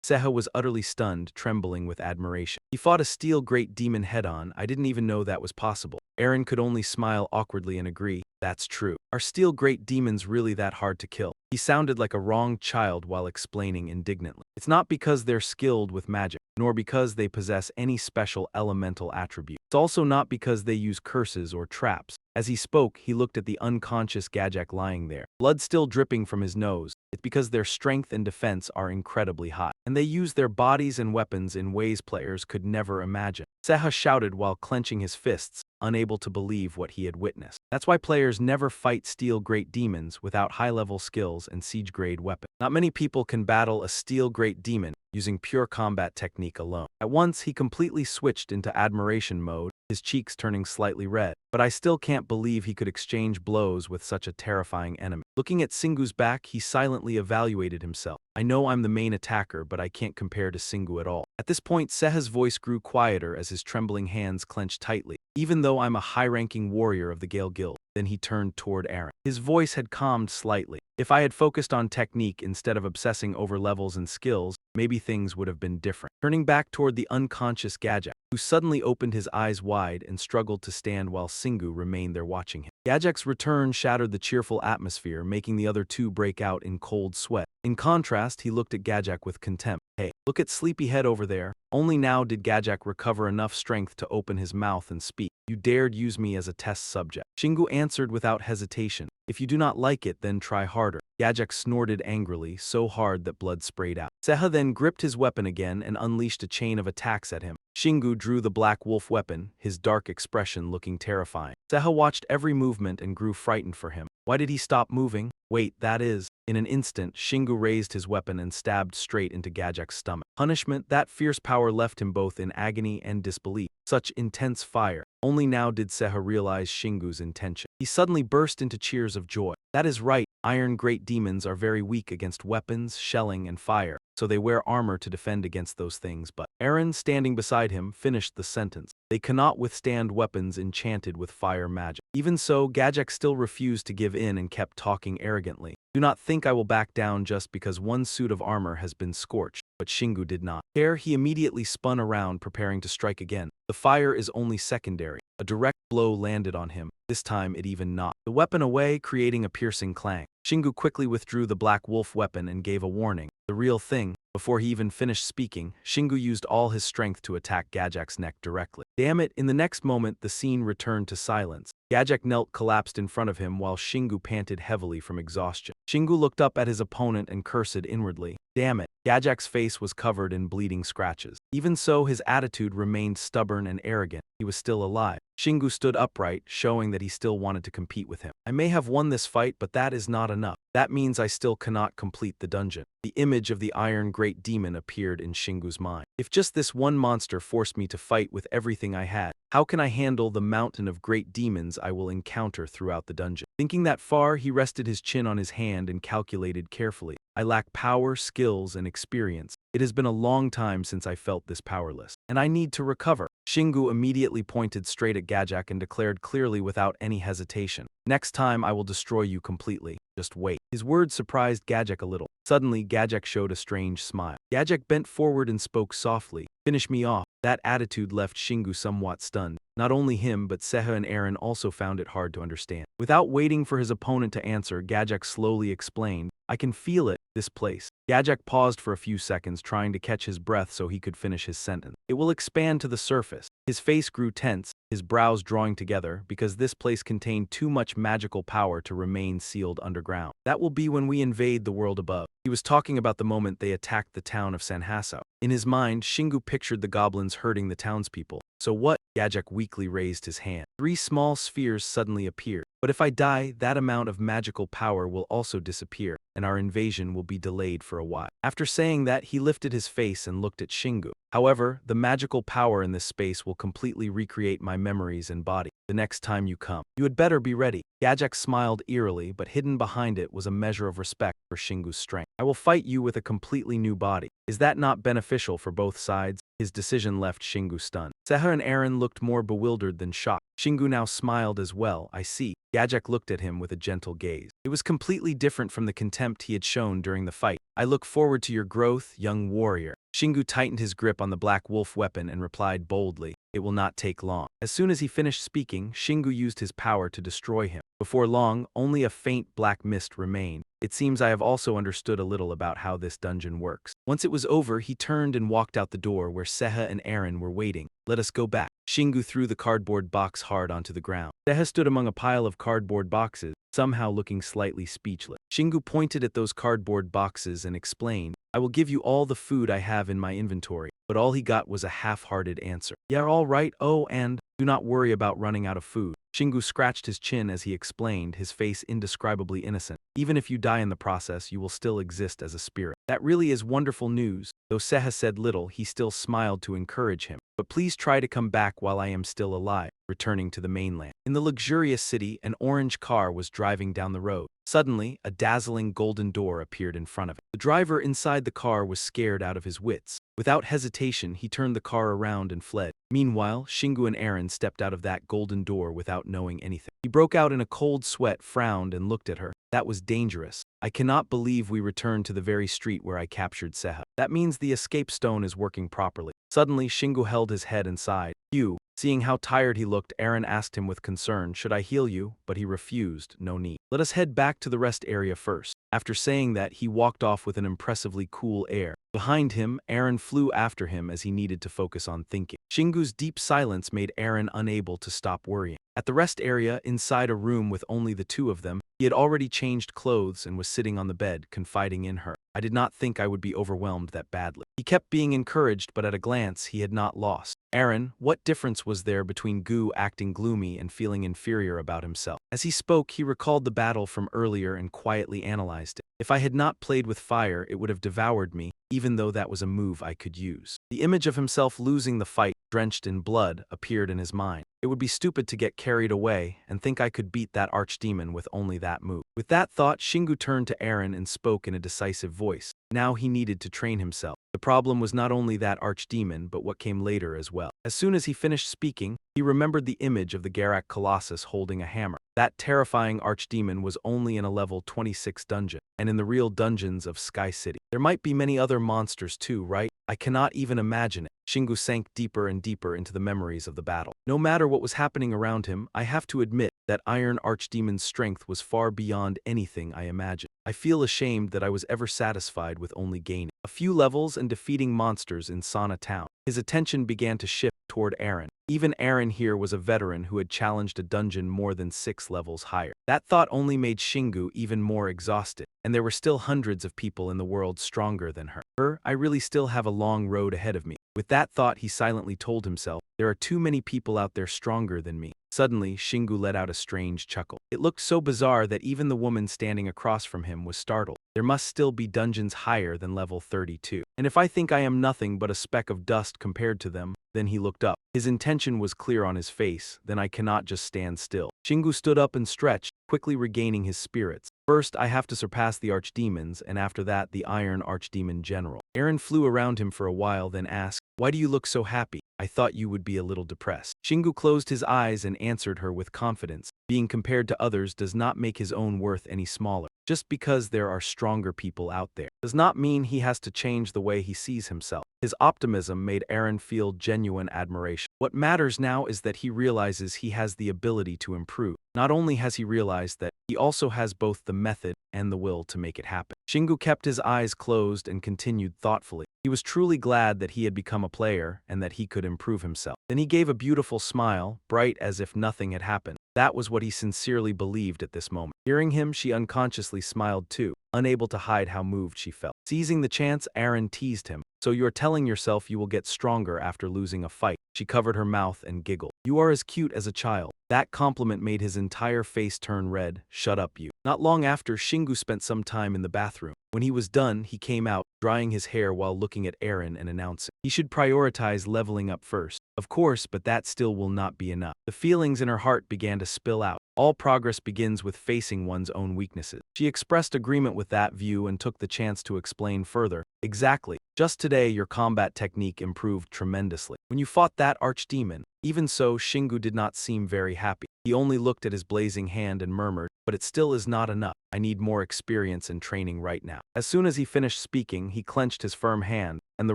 Seha was utterly stunned, trembling with admiration. "He fought a steel great demon head-on. I didn't even know that was possible." Aaron could only smile awkwardly and agree, "That's true. Are steel great demons really that hard to kill?" He sounded like a wronged child while explaining indignantly. "It's not because they're skilled with magic, nor because they possess any special elemental attribute. It's also not because they use curses or traps." As he spoke, he looked at the unconscious Gajak lying there, blood still dripping from his nose. "It's because their strength and defense are incredibly high, and they use their bodies and weapons in ways players could never imagine." Seha shouted while clenching his fists, unable to believe what he had witnessed. "That's why players never fight steel great demons without high-level skills and siege-grade weapons. Not many people can battle a steel great demon using pure combat technique alone." At once, he completely switched into admiration mode, his cheeks turning slightly red. "But I still can't believe he could exchange blows with such a terrifying enemy." Looking at Singu's back, he silently evaluated himself. "I know I'm the main attacker, but I can't compare to Singu at all." At this point, Seha's voice grew quieter as his trembling hands clenched tightly. "Even though I'm a high-ranking warrior of the Gale Guild." Then he turned toward Aaron. His voice had calmed slightly. "If I had focused on technique instead of obsessing over levels and skills, maybe things would have been different." Turning back toward the unconscious Gajak, who suddenly opened his eyes wide and struggled to stand while Singu remained there watching him. Gajak's return shattered the cheerful atmosphere, making the other two break out in cold sweat. In contrast, he looked at Gajak with contempt. "Hey, look at Sleepyhead over there." Only now did Gajak recover enough strength to open his mouth and speak. "You dared use me as a test subject." Shingu answered without hesitation. "If you do not like it, then try harder." Gajak snorted angrily, so hard that blood sprayed out. Seha then gripped his weapon again and unleashed a chain of attacks at him. Shingu drew the black wolf weapon, his dark expression looking terrifying. Seha watched every movement and grew frightened for him. Why did he stop moving? Wait, that is. In an instant, Shingu raised his weapon and stabbed straight into Gajak's stomach. Punishment, that fierce power left him both in agony and disbelief. Such intense fire. Only now did Seha realize Shingu's intention. He suddenly burst into cheers of joy. "That is right. Iron great demons are very weak against weapons, shelling, and fire, so they wear armor to defend against those things, but..." Aaron, standing beside him, finished the sentence. "They cannot withstand weapons enchanted with fire magic." Even so, Gajak still refused to give in and kept talking arrogantly. "Do not think I will back down just because one suit of armor has been scorched." But Shingu did not. There, he immediately spun around, preparing to strike again. The fire is only secondary. A direct blow landed on him. This time it even knocked the weapon away, creating a piercing clang. Shingu quickly withdrew the black wolf weapon and gave a warning. The real thing. Before he even finished speaking, Shingu used all his strength to attack Gajak's neck directly. Damn it, in the next moment the scene returned to silence. Gajak knelt collapsed in front of him while Shingu panted heavily from exhaustion. Shingu looked up at his opponent and cursed inwardly. Damn it. Gajak's face was covered in bleeding scratches. Even so, his attitude remained stubborn and arrogant. He was still alive. Shingu stood upright, showing that he still wanted to compete with him. "I may have won this fight, but that is not enough. That means I still cannot complete the dungeon." The image of the Iron Great Demon appeared in Shingu's mind. "If just this one monster forced me to fight with everything I had, how can I handle the mountain of great demons I will encounter throughout the dungeon?" Thinking that far, he rested his chin on his hand and calculated carefully. "I lack power, skills, and experience. It has been a long time since I felt this powerless, and I need to recover." Shingu immediately pointed straight at Gajak and declared clearly without any hesitation, "Next time I will destroy you completely. Just wait." His words surprised Gajak a little. Suddenly, Gajek showed a strange smile. Gajek bent forward and spoke softly. Finish me off. That attitude left Shingu somewhat stunned. Not only him but Seha and Aaron also found it hard to understand. Without waiting for his opponent to answer, Gajek slowly explained, I can feel it, this place. Gajek paused for a few seconds trying to catch his breath so he could finish his sentence. It will expand to the surface. His face grew tense, his brows drawing together, because this place contained too much magical power to remain sealed underground. That will be when we invade the world above. He was talking about the moment they attacked the town of Sanhaso. In his mind, Shingu pictured the goblins hurting the townspeople. So what? Gajek weakly raised his hand. 3 small spheres suddenly appeared. But if I die, that amount of magical power will also disappear, and our invasion will be delayed for a while. After saying that, he lifted his face and looked at Shingu. However, the magical power in this space will completely recreate my memories and body. The next time you come, you had better be ready. Gajek smiled eerily, but hidden behind it was a measure of respect for Shingu's strength. I will fight you with a completely new body. Is that not beneficial for both sides? His decision left Shingu stunned. Seha and Aaron looked more bewildered than shocked. Shingu now smiled as well. I see. Gajek looked at him with a gentle gaze. It was completely different from the contempt he had shown during the fight. I look forward to your growth, young warrior. Shingu tightened his grip on the black wolf weapon and replied boldly, it will not take long. As soon as he finished speaking, Shingu used his power to destroy him. Before long, only a faint black mist remained. It seems I have also understood a little about how this dungeon works. Once it was over, he turned and walked out the door where Seha and Aaron were waiting. Let us go back. Shingu threw the cardboard box hard onto the ground. Seha stood among a pile of cardboard boxes, somehow looking slightly speechless. Shingu pointed at those cardboard boxes and explained, I will give you all the food I have in my inventory. But all he got was a half-hearted answer. Yeah, all right, oh, and do not worry about running out of food. Shingu scratched his chin as he explained, his face indescribably innocent. Even if you die in the process, you will still exist as a spirit. That really is wonderful news. Though Seha said little, he still smiled to encourage him. But please try to come back while I am still alive. Returning to the mainland. In the luxurious city, an orange car was driving down the road. Suddenly, a dazzling golden door appeared in front of it. The driver inside the car was scared out of his wits. Without hesitation, he turned the car around and fled. Meanwhile, Shingu and Aaron stepped out of that golden door without knowing anything. He broke out in a cold sweat, frowned, and looked at her. That was dangerous. I cannot believe we returned to the very street where I captured Seha. That means the escape stone is working properly. Suddenly, Shingu held his head and sighed. Phew. Seeing how tired he looked, Aaron asked him with concern, should I heal you? But he refused, no need. Let us head back to the rest area first. After saying that, he walked off with an impressively cool air. Behind him, Aaron flew after him as he needed to focus on thinking. Shingu's deep silence made Aaron unable to stop worrying. At the rest area, inside a room with only the two of them, he had already changed clothes and was sitting on the bed, confiding in her. I did not think I would be overwhelmed that badly. He kept being encouraged, but at a glance, he had not lost. Aaron, what difference was there between Gu acting gloomy and feeling inferior about himself? As he spoke, he recalled the battle from earlier and quietly analyzed it. If I had not played with fire, it would have devoured me, even though that was a move I could use. The image of himself losing the fight, drenched in blood, appeared in his mind. It would be stupid to get carried away and think I could beat that archdemon with only that move. With that thought, Shingu turned to Aaron and spoke in a decisive voice. Now he needed to train himself. The problem was not only that archdemon, but what came later as well. As soon as he finished speaking, he remembered the image of the Garak Colossus holding a hammer. That terrifying archdemon was only in a level 26 dungeon, and in the real dungeons of Sky City. There might be many other monsters too, right? I cannot even imagine it. Shingu sank deeper and deeper into the memories of the battle. No matter what was happening around him, I have to admit that Iron Archdemon's strength was far beyond anything I imagined. I feel ashamed that I was ever satisfied with only gaining a few levels and defeating monsters in Sana Town. His attention began to shift toward Aaron. Even Aaron here was a veteran who had challenged a dungeon more than 6 levels higher. That thought only made Shingu even more exhausted, and there were still hundreds of people in the world stronger than her. I really still have a long road ahead of me. With that thought, he silently told himself, there are too many people out there stronger than me. Suddenly, Shingu let out a strange chuckle. It looked so bizarre that even the woman standing across from him was startled. There must still be dungeons higher than level 32. And if I think I am nothing but a speck of dust compared to them, then he looked up. His intention was clear on his face, then I cannot just stand still. Shingu stood up and stretched, quickly regaining his spirits. First, I have to surpass the archdemons, and after that, the Iron Archdemon General. Aaron flew around him for a while, then asked, why do you look so happy? I thought you would be a little depressed. Shingu closed his eyes and answered her with confidence. Being compared to others does not make his own worth any smaller. Just because there are stronger people out there does not mean he has to change the way he sees himself. His optimism made Aaron feel genuine admiration. What matters now is that he realizes he has the ability to improve. Not only has he realized that, he also has both the method and the will to make it happen. Shingu kept his eyes closed and continued thoughtfully. He was truly glad that he had become a player and that he could improve himself. Then he gave a beautiful smile, bright as if nothing had happened. That was what he sincerely believed at this moment. Hearing him, she unconsciously smiled too, unable to hide how moved she felt. Seizing the chance, Aaron teased him. So you're telling yourself you will get stronger after losing a fight. She covered her mouth and giggled. You are as cute as a child. That compliment made his entire face turn red. Shut up, you. Not long after, Shingu spent some time in the bathroom. When he was done, he came out, drying his hair while looking at Aaron and announcing, he should prioritize leveling up first. Of course, but that still will not be enough. The feelings in her heart began to spill out. All progress begins with facing one's own weaknesses. She expressed agreement with that view and took the chance to explain further. Exactly. Just today, your combat technique improved tremendously. When you fought that archdemon, even so, Shingu did not seem very happy. He only looked at his blazing hand and murmured, but it still is not enough. I need more experience and training right now. As soon as he finished speaking, he clenched his firm hand, and the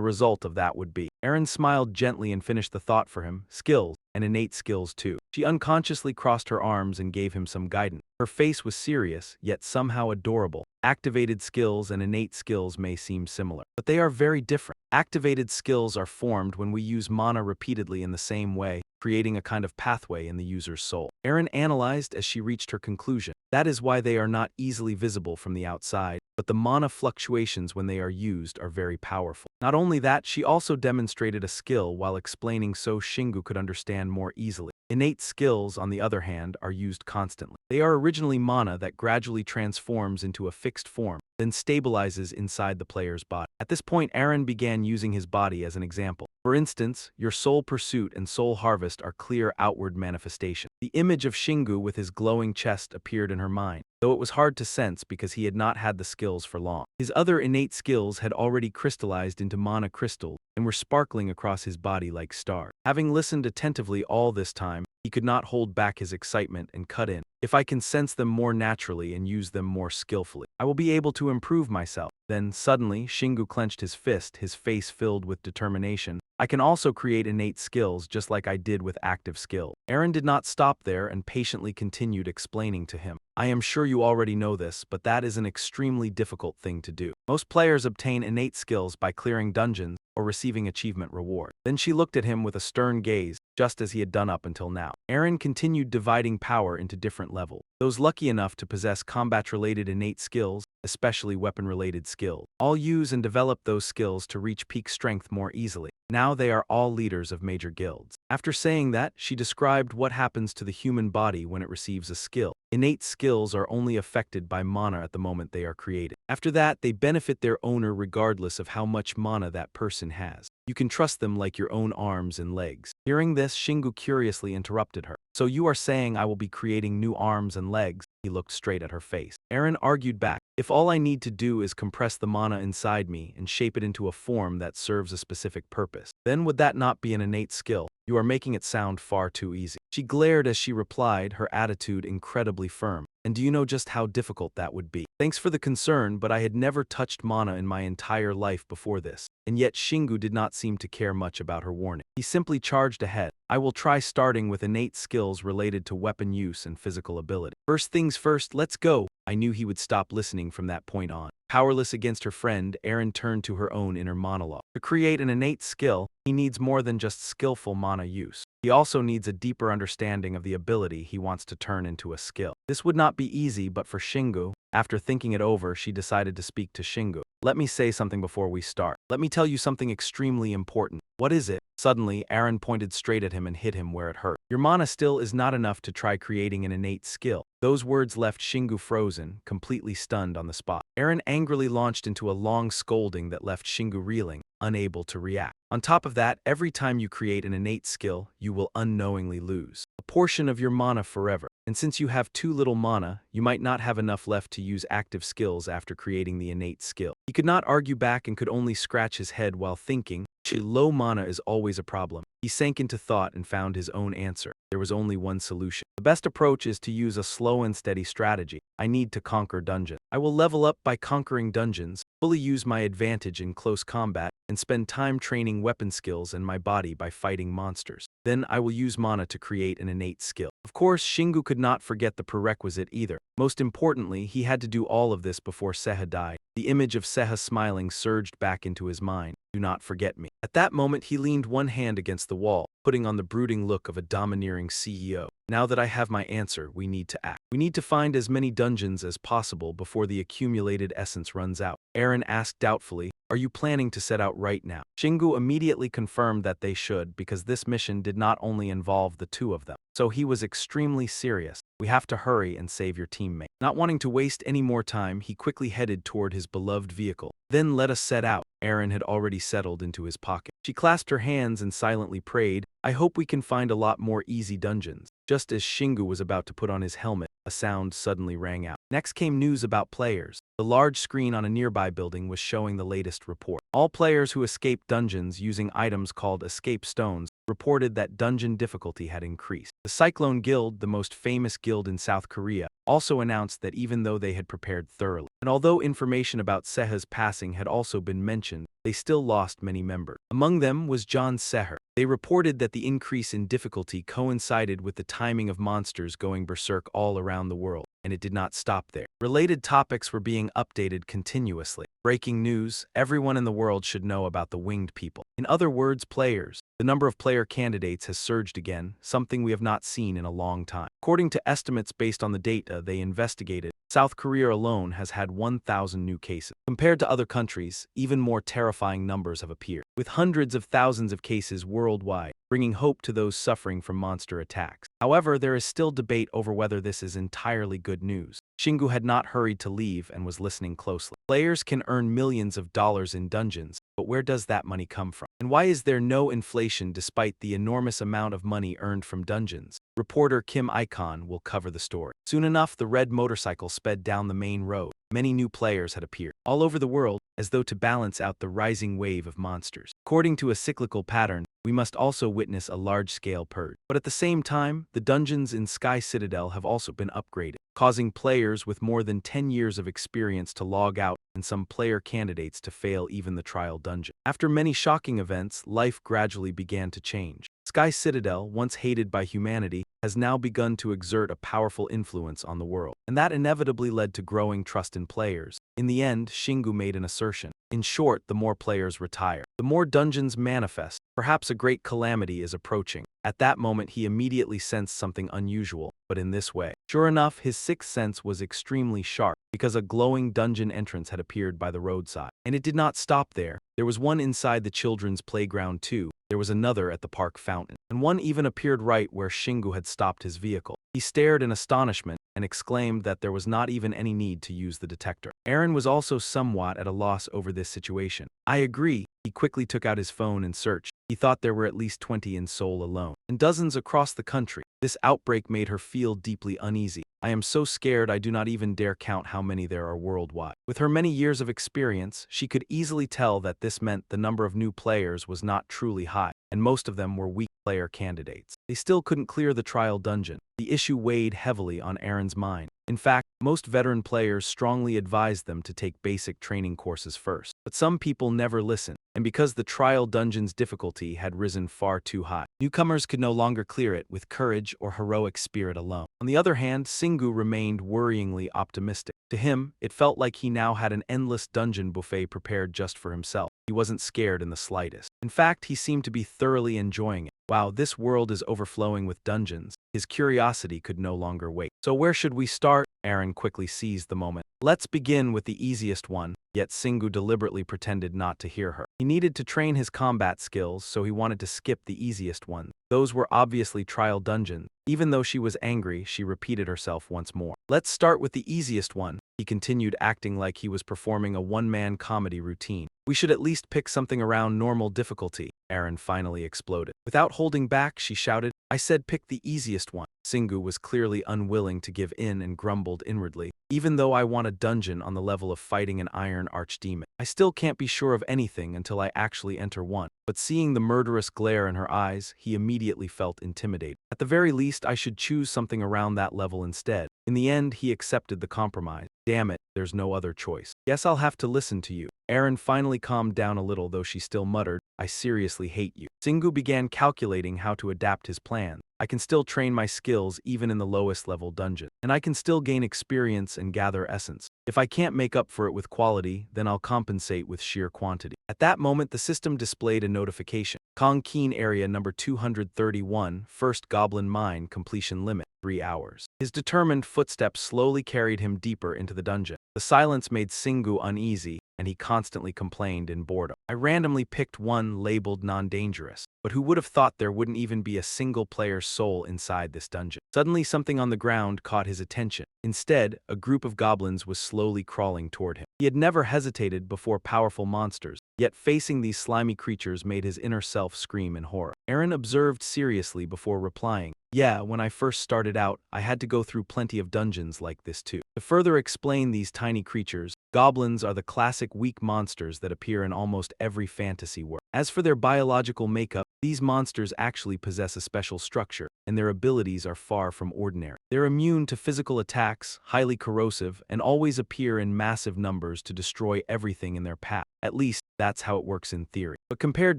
result of that would be. Aaron smiled gently and finished the thought for him. Skills, and innate skills too. She unconsciously crossed her arms and gave him some guidance. Her face was serious, yet somehow adorable. Activated skills and innate skills may seem similar, but they are very different. Activated skills are formed when we use mana repeatedly in the same way, creating a kind of pathway in the user's soul. Aaron analyzed as she reached her conclusion. That is why they are not easily visible from the outside, but the mana fluctuations when they are used are very powerful. Not only that, she also demonstrated a skill while explaining so Shingu could understand more easily. Innate skills, on the other hand, are used constantly. They are originally mana that gradually transforms into a fixed form, then stabilizes inside the player's body. At this point, Aaron began using his body as an example. For instance, your soul pursuit and soul harvest are clear outward manifestations. The image of Shingu with his glowing chest appeared in her mind, though it was hard to sense because he had not had the skills for long. His other innate skills had already crystallized into mana crystals and were sparkling across his body like stars. Having listened attentively all this time, he could not hold back his excitement and cut in. If I can sense them more naturally and use them more skillfully, I will be able to improve myself. Then, suddenly, Shingu clenched his fist, his face filled with determination. I can also create innate skills just like I did with active skill. Aaron did not stop there and patiently continued explaining to him. I am sure you already know this, but that is an extremely difficult thing to do. Most players obtain innate skills by clearing dungeons or receiving achievement reward. Then she looked at him with a stern gaze, just as he had done up until now. Aaron continued dividing power into different levels. Those lucky enough to possess combat-related innate skills, especially weapon-related skills, all use and develop those skills to reach peak strength more easily. Now they are all leaders of major guilds. After saying that, she described what happens to the human body when it receives a skill. Innate skills are only affected by mana at the moment they are created. After that, they benefit their owner regardless of how much mana that person has. You can trust them like your own arms and legs. Hearing this, Shingu curiously interrupted her. So you are saying I will be creating new arms and legs? He looked straight at her face. Aaron argued back. If all I need to do is compress the mana inside me and shape it into a form that serves a specific purpose, then would that not be an innate skill? You are making it sound far too easy. She glared as she replied, her attitude incredibly firm. And do you know just how difficult that would be? Thanks for the concern, but I had never touched mana in my entire life before this. And yet Shingu did not seem to care much about her warning. He simply charged ahead. I will try starting with innate skills related to weapon use and physical ability. First things first, let's go. I knew he would stop listening from that point on. Powerless against her friend, Aaron turned to her own inner monologue. To create an innate skill, he needs more than just skillful mana use. He also needs a deeper understanding of the ability he wants to turn into a skill. This would not be easy, but for Shingu, after thinking it over, she decided to speak to Shingu. Let me say something before we start. Let me tell you something extremely important. What is it? Suddenly, Aaron pointed straight at him and hit him where it hurt. Your mana still is not enough to try creating an innate skill. Those words left Shingu frozen, completely stunned on the spot. Aaron angrily launched into a long scolding that left Shingu reeling, unable to react. On top of that, every time you create an innate skill, you will unknowingly lose a portion of your mana forever. And since you have too little mana, you might not have enough left to use active skills after creating the innate skill. He could not argue back and could only scratch his head while thinking, low mana is always a problem. He sank into thought and found his own answer. there was only one solution. The best approach is to use a slow and steady strategy. I need to conquer dungeons. I will level up by conquering dungeons, fully use my advantage in close combat, and spend time training weapon skills and my body by fighting monsters. Then I will use mana to create an innate skill. Of course, Shingu could not forget the prerequisite either. Most importantly, he had to do all of this before Seha died. The image of Seha smiling surged back into his mind. Do not forget me. At that moment, he leaned one hand against the wall, putting on the brooding look of a domineering CEO. Now that I have my answer, we need to act. We need to find as many dungeons as possible before the accumulated essence runs out. Aaron asked doubtfully, are you planning to set out right now? Shingu immediately confirmed that they should because this mission did not only involve the two of them. So he was extremely serious. We have to hurry and save your teammate. Not wanting to waste any more time, he quickly headed toward his beloved vehicle. Then let us set out. Aaron had already settled into his pocket. She clasped her hands and silently prayed, I hope we can find a lot more easy dungeons. Just as Shingu was about to put on his helmet, a sound suddenly rang out. Next came news about players. The large screen on a nearby building was showing the latest report. All players who escaped dungeons using items called escape stones reported that dungeon difficulty had increased. The Cyclone Guild, the most famous guild in South Korea, also announced that even though they had prepared thoroughly, and although information about Seha's passing had also been mentioned, they still lost many members. Among them was John Seher. They reported that the increase in difficulty coincided with the timing of monsters going berserk all around the world, and it did not stop there. Related topics were being updated continuously. Breaking news, everyone in the world should know about the winged people. In other words, players. The number of player candidates has surged again, something we have not seen in a long time. According to estimates based on the data they investigated, South Korea alone has had 1,000 new cases. Compared to other countries, even more terrifying numbers have appeared, with hundreds of thousands of cases worldwide, bringing hope to those suffering from monster attacks. However, there is still debate over whether this is entirely good news. Shingu had not hurried to leave and was listening closely. Players can earn millions of dollars in dungeons, but where does that money come from? And why is there no inflation despite the enormous amount of money earned from dungeons? Reporter Kim Icon will cover the story. Soon enough, the red motorcycle sped down the main road. Many new players had appeared, all over the world, as though to balance out the rising wave of monsters. According to a cyclical pattern, we must also witness a large-scale purge. But at the same time, the dungeons in Sky Citadel have also been upgraded, causing players with more than 10 years of experience to log out and some player candidates to fail even the trial dungeon. After many shocking events, life gradually began to change. Sky Citadel, once hated by humanity, has now begun to exert a powerful influence on the world, and that inevitably led to growing trust in players. In the end, Shingu made an assertion. In short, the more players retire, the more dungeons manifest. Perhaps a great calamity is approaching. At that moment, he immediately sensed something unusual, but in this way. Sure enough, his sixth sense was extremely sharp, because a glowing dungeon entrance had appeared by the roadside. And it did not stop there. There was one inside the children's playground too. There was another at the park fountain, and one even appeared right where Shingu had stopped his vehicle. He stared in astonishment and exclaimed that there was not even any need to use the detector. Aaron was also somewhat at a loss over this situation. I agree. He quickly took out his phone and searched. He thought there were at least 20 in Seoul alone, and dozens across the country. This outbreak made her feel deeply uneasy. I am so scared I do not even dare count how many there are worldwide. With her many years of experience, she could easily tell that this meant the number of new players was not truly high, and most of them were weak player candidates. They still couldn't clear the trial dungeon. The issue weighed heavily on Aaron's mind. In fact, most veteran players strongly advised them to take basic training courses first. But some people never listened, and because the trial dungeon's difficulty had risen far too high, newcomers could no longer clear it with courage or heroic spirit alone. On the other hand, Shingu remained worryingly optimistic. To him, it felt like he now had an endless dungeon buffet prepared just for himself. He wasn't scared in the slightest. In fact, he seemed to be thoroughly enjoying it. Wow, this world is overflowing with dungeons. His curiosity could no longer wait. So where should we start? Aaron quickly seized the moment. Let's begin with the easiest one, yet Shingu deliberately pretended not to hear her. He needed to train his combat skills, so he wanted to skip the easiest one. Those were obviously trial dungeons. Even though she was angry, she repeated herself once more. Let's start with the easiest one. He continued acting like he was performing a one-man comedy routine. We should at least pick something around normal difficulty, Aaron finally exploded. Without holding back, she shouted, I said pick the easiest one. Singu was clearly unwilling to give in and grumbled inwardly. Even though I want a dungeon on the level of fighting an iron archdemon, I still can't be sure of anything until I actually enter one. But seeing the murderous glare in her eyes, he immediately felt intimidated. At the very least, I should choose something around that level instead. In the end, he accepted the compromise. Damn it, there's no other choice. Guess I'll have to listen to you. Aaron finally calmed down a little, though she still muttered, I seriously hate you. Singu began calculating how to adapt his plan. I can still train my skills even in the lowest level dungeon, and I can still gain experience and gather essence. If I can't make up for it with quality, then I'll compensate with sheer quantity. At that moment, the system displayed a notification. Kong Keen Area number 231, First Goblin Mine completion limit, 3 hours. His determined footsteps slowly carried him deeper into the dungeon. The silence made Singu uneasy, and he constantly complained in boredom. I randomly picked one labeled non-dangerous, but who would have thought there wouldn't even be a single player's soul inside this dungeon? Suddenly something on the ground caught his attention. Instead, a group of goblins was slowly crawling toward him. He had never hesitated before powerful monsters, yet facing these slimy creatures made his inner self scream in horror. Aaron observed seriously before replying, yeah, when I first started out, I had to go through plenty of dungeons like this too. To further explain these tiny creatures, goblins are the classic weak monsters that appear in almost every fantasy work. As for their biological makeup, these monsters actually possess a special structure, and their abilities are far from ordinary. They're immune to physical attacks, highly corrosive, and always appear in massive numbers to destroy everything in their path. At least, that's how it works in theory. But compared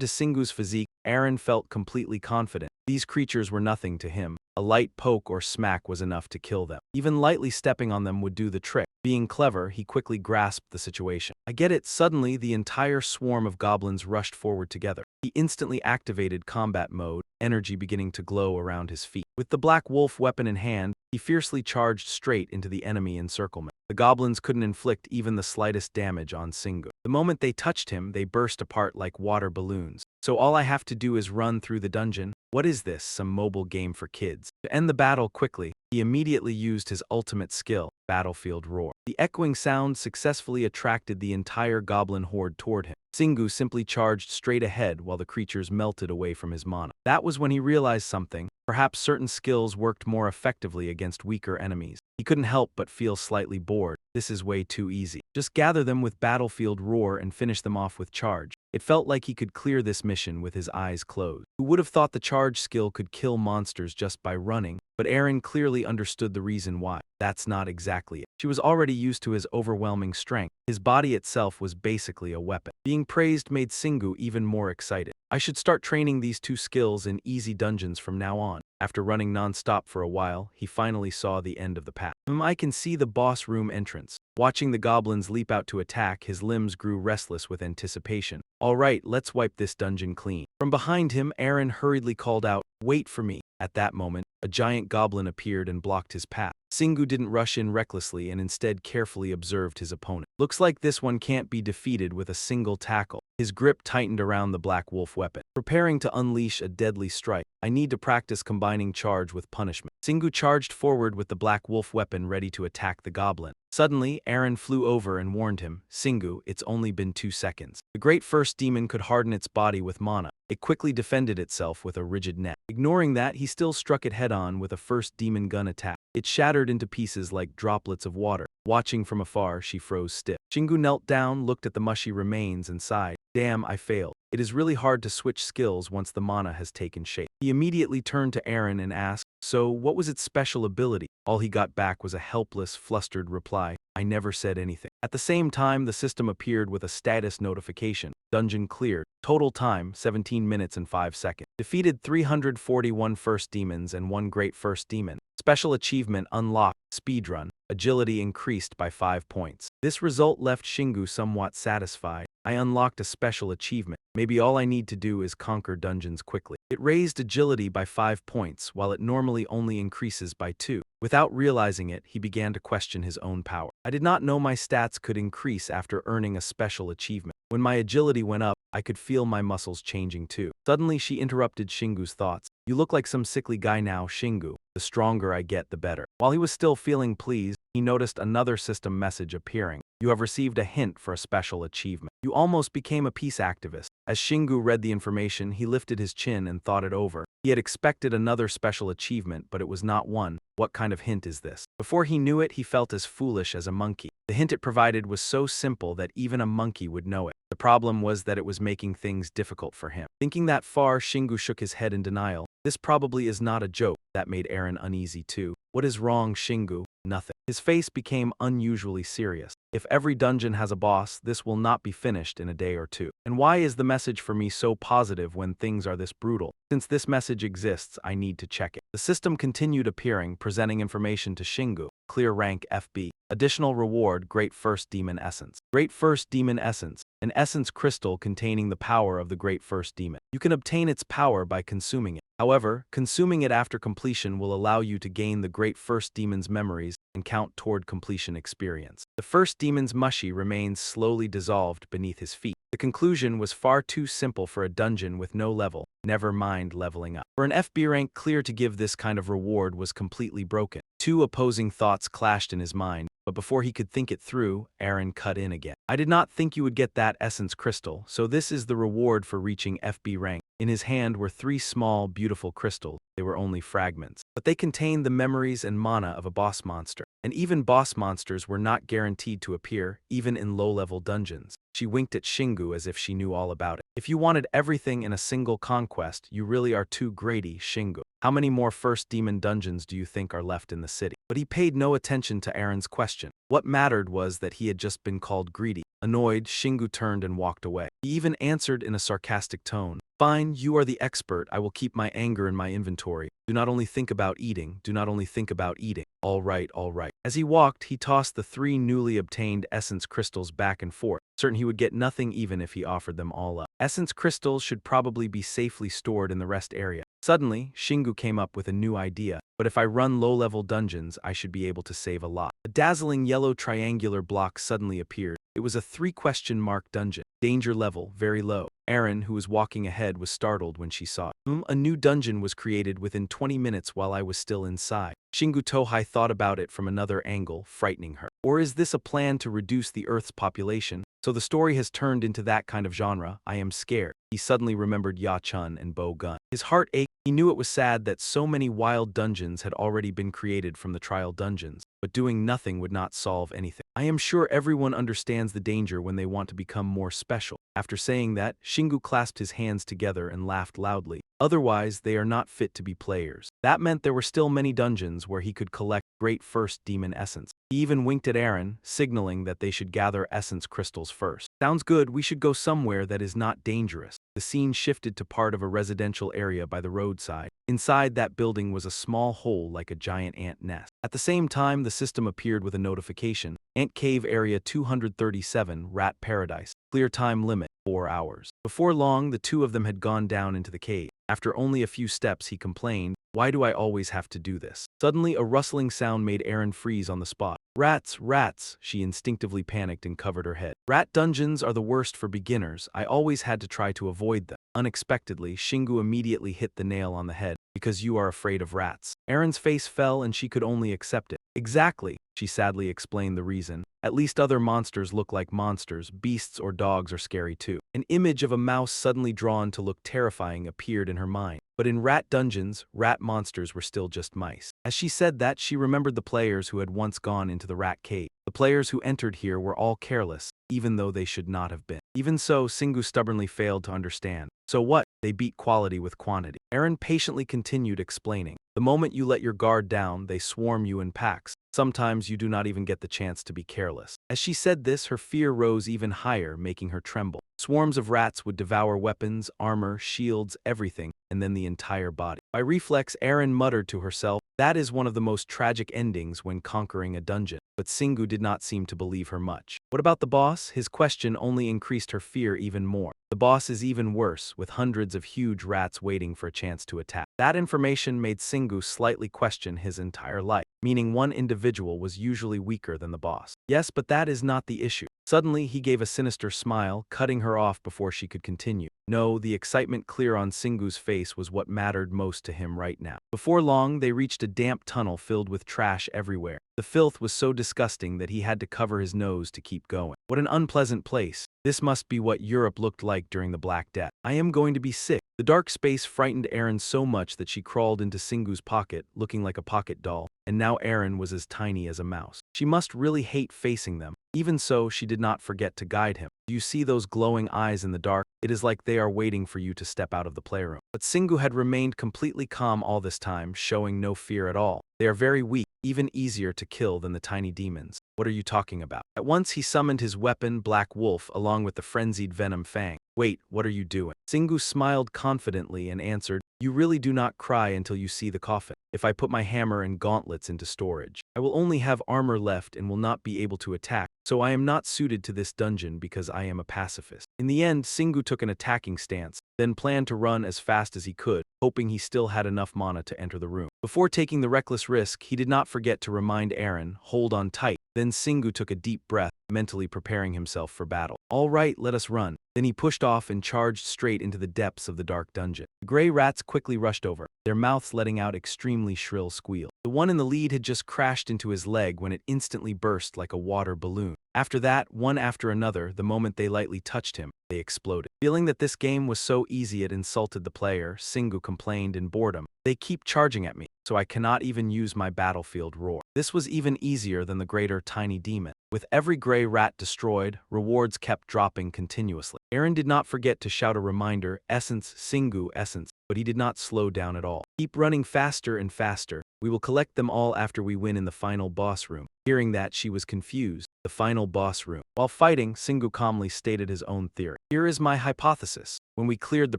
to Singu's physique, Aaron felt completely confident. These creatures were nothing to him. A light poke or smack was enough to kill them. Even lightly stepping on them would do the trick. Being clever, he quickly grasped the situation. I get it. Suddenly, the entire swarm of goblins rushed forward together. He instantly activated combat mode, energy beginning to glow around his feet. With the black wolf weapon in hand, he fiercely charged straight into the enemy encirclement. The goblins couldn't inflict even the slightest damage on Singu. The moment they touched him, they burst apart like water balloons. So all I have to do is run through the dungeon? What is this, some mobile game for kids? To end the battle quickly, he immediately used his ultimate skill, Battlefield Roar. The echoing sound successfully attracted the entire goblin horde toward him. Singu simply charged straight ahead while the creatures melted away from his mana. That was when he realized something. Perhaps certain skills worked more effectively against weaker enemies. He couldn't help but feel slightly bored. This is way too easy. Just gather them with Battlefield Roar and finish them off with Charge. It felt like he could clear this mission with his eyes closed. Who would have thought the Charge skill could kill monsters just by running? But Aaron clearly understood the reason why. That's not exactly it. She was already used to his overwhelming strength. His body itself was basically a weapon. Being praised made Singu even more excited. I should start training these two skills in easy dungeons from now on. After running non-stop for a while, he finally saw the end of the path. I can see the boss room entrance. Watching the goblins leap out to attack, his limbs grew restless with anticipation. All right, let's wipe this dungeon clean. From behind him, Aaron hurriedly called out, wait for me. At that moment, a giant goblin appeared and blocked his path. Singu didn't rush in recklessly and instead carefully observed his opponent. Looks like this one can't be defeated with a single tackle. His grip tightened around the black wolf weapon. Preparing to unleash a deadly strike, I need to practice combining charge with punishment. Singu charged forward with the black wolf weapon ready to attack the goblin. Suddenly, Aaron flew over and warned him, Singu, it's only been 2 seconds. The great first demon could harden its body with mana. It quickly defended itself with a rigid net. Ignoring that, he still struck it head-on with a first demon gun attack. It shattered into pieces like droplets of water. Watching from afar, she froze stiff. Singu knelt down, looked at the mushy remains, and sighed. Damn, I failed. It is really hard to switch skills once the mana has taken shape. He immediately turned to Aaron and asked, so what was its special ability? All he got back was a helpless, flustered reply. I never said anything. At the same time, the system appeared with a status notification. Dungeon cleared. Total time, 17 minutes and 5 seconds. Defeated 341 first demons and 1 great first demon. Special achievement unlocked. Speedrun. Agility increased by 5 points. This result left Singu somewhat satisfied. I unlocked a special achievement. Maybe all I need to do is conquer dungeons quickly. It raised agility by 5 points, while it normally only increases by 2. Without realizing it, he began to question his own power. I did not know my stats could increase after earning a special achievement. When my agility went up, I could feel my muscles changing too. Suddenly, she interrupted Shingu's thoughts. You look like some sickly guy now, Singu. The stronger I get, the better. While he was still feeling pleased, he noticed another system message appearing. You have received a hint for a special achievement. You almost became a peace activist. As Shingu read the information, he lifted his chin and thought it over. He had expected another special achievement, but it was not one. What kind of hint is this? Before he knew it, he felt as foolish as a monkey. The hint it provided was so simple that even a monkey would know it. The problem was that it was making things difficult for him. Thinking that far, Shingu shook his head in denial. This probably is not a joke. That made Eren uneasy too. What is wrong, Shingu? Nothing. His face became unusually serious. If every dungeon has a boss, this will not be finished in a day or two. And why is the message for me so positive when things are this brutal? Since this message exists, I need to check it. The system continued appearing, presenting information to Shingu. Clear rank FB. Additional reward, Great First Demon Essence. Great First Demon Essence. An essence crystal containing the power of the Great First Demon. You can obtain its power by consuming it. However, consuming it after completion will allow you to gain the Great First Demon's memories and count toward completion experience. The First Demon's mushy remains slowly dissolved beneath his feet. The conclusion was far too simple for a dungeon with no level, never mind leveling up. For an FB rank, clear to give this kind of reward was completely broken. Two opposing thoughts clashed in his mind, but before he could think it through, Eren cut in again. I did not think you would get that essence crystal, so this is the reward for reaching FB rank. In his hand were 3 small, beautiful crystals. They were only fragments, but they contained the memories and mana of a boss monster. And even boss monsters were not guaranteed to appear, even in low-level dungeons. She winked at Shingu as if she knew all about it. If you wanted everything in a single conquest, you really are too greedy, Shingu. How many more First Demon dungeons do you think are left in the city? But he paid no attention to Eren's question. What mattered was that he had just been called greedy. Annoyed, Shingu turned and walked away. He even answered in a sarcastic tone. Fine, you are the expert. I will keep my anger in my inventory. Do not only think about eating. Do not only think about eating. All right, all right. As he walked, he tossed the 3 newly obtained essence crystals back and forth, certain he would get nothing even if he offered them all up. Essence crystals should probably be safely stored in the rest area. Suddenly, Shingu came up with a new idea. But if I run low-level dungeons, I should be able to save a lot. A dazzling yellow triangular block suddenly appeared. It was a 3-question-mark dungeon. Danger level, very low. Eren, who was walking ahead, was startled when she saw it. A new dungeon was created within 20 minutes while I was still inside. Shingu Tohai thought about it from another angle, frightening her. Or is this a plan to reduce the Earth's population? So the story has turned into that kind of genre. I am scared. He suddenly remembered Ya-chun and Bo Gun. His heart ached. He knew it was sad that so many wild dungeons had already been created from the trial dungeons, but doing nothing would not solve anything. I am sure everyone understands the danger when they want to become more special. After saying that, Shingu clasped his hands together and laughed loudly. Otherwise, they are not fit to be players. That meant there were still many dungeons where he could collect Great First Demon Essence. He even winked at Eren, signaling that they should gather essence crystals first. Sounds good, we should go somewhere that is not dangerous. The scene shifted to part of a residential area by the roadside. Inside that building was a small hole like a giant ant nest. At the same time, the system appeared with a notification. Ant Cave Area 237, Rat Paradise. Clear time limit, 4 hours. Before long, the two of them had gone down into the cave. After only a few steps, he complained, "Why do I always have to do this?" Suddenly, a rustling sound made Eren freeze on the spot. Rats, rats, she instinctively panicked and covered her head. Rat dungeons are the worst for beginners. I always had to try to avoid them. Unexpectedly, Shingu immediately hit the nail on the head. Because you are afraid of rats. Eren's face fell and she could only accept it. Exactly, she sadly explained the reason. At least other monsters look like monsters. Beasts or dogs are scary too. An image of a mouse suddenly drawn to look terrifying appeared in her mind. But in rat dungeons, rat monsters were still just mice. As she said that, she remembered the players who had once gone into the rat cave. The players who entered here were all careless, even though they should not have been. Even so, Shingu stubbornly failed to understand. So what? They beat quality with quantity. Eren patiently continued explaining. The moment you let your guard down, they swarm you in packs. Sometimes you do not even get the chance to be careless. As she said this, her fear rose even higher, making her tremble. Swarms of rats would devour weapons, armor, shields, everything, and then the entire body. By reflex, Eren muttered to herself, that is one of the most tragic endings when conquering a dungeon. But Shingu did not seem to believe her much. What about the boss? His question only increased her fear even more. The boss is even worse, with hundreds of huge rats waiting for a chance to attack. That information made Singu slightly question his entire life, meaning one individual was usually weaker than the boss. Yes, but that is not the issue. Suddenly, he gave a sinister smile, cutting her off before she could continue. No, the excitement clear on Singu's face was what mattered most to him right now. Before long, they reached a damp tunnel filled with trash everywhere. The filth was so disgusting that he had to cover his nose to keep going. What an unpleasant place. This must be what Europe looked like during the Black Death. I am going to be sick. The dark space frightened Erin so much that she crawled into Singu's pocket, looking like a pocket doll, and now Erin was as tiny as a mouse. She must really hate facing them. Even so, she did not forget to guide him. Do you see those glowing eyes in the dark? It is like they are waiting for you to step out of the playroom. But Singu had remained completely calm all this time, showing no fear at all. They are very weak, even easier to kill than the tiny demons. What are you talking about? At once he summoned his weapon, Black Wolf, along with the frenzied Venom Fang. Wait, what are you doing? Singu smiled confidently and answered, you really do not cry until you see the coffin. If I put my hammer and gauntlets into storage, I will only have armor left and will not be able to attack, so I am not suited to this dungeon because I am a pacifist. In the end, Singu took an attacking stance, then planned to run as fast as he could, hoping he still had enough mana to enter the room. Before taking the reckless risk, he did not forget to remind Erin, hold on tight. Then Singu took a deep breath, mentally preparing himself for battle. All right, let us run. Then he pushed off and charged straight into the depths of the dark dungeon. The gray rats quickly rushed over, their mouths letting out extremely shrill squeals. The one in the lead had just crashed into his leg when it instantly burst like a water balloon. After that, one after another, the moment they lightly touched him, they exploded. Feeling that this game was so easy it insulted the player, Singu complained in boredom. They keep charging at me, so I cannot even use my battlefield roar. This was even easier than the greater tiny demon. With every gray rat destroyed, rewards kept dropping continuously. Erin did not forget to shout a reminder, Essence, Singu, Essence, but he did not slow down at all. Keep running faster and faster. We will collect them all after we win in the final boss room. Hearing that, she was confused. The final boss room. While fighting, Singu calmly stated his own theory. Here is my hypothesis. When we cleared the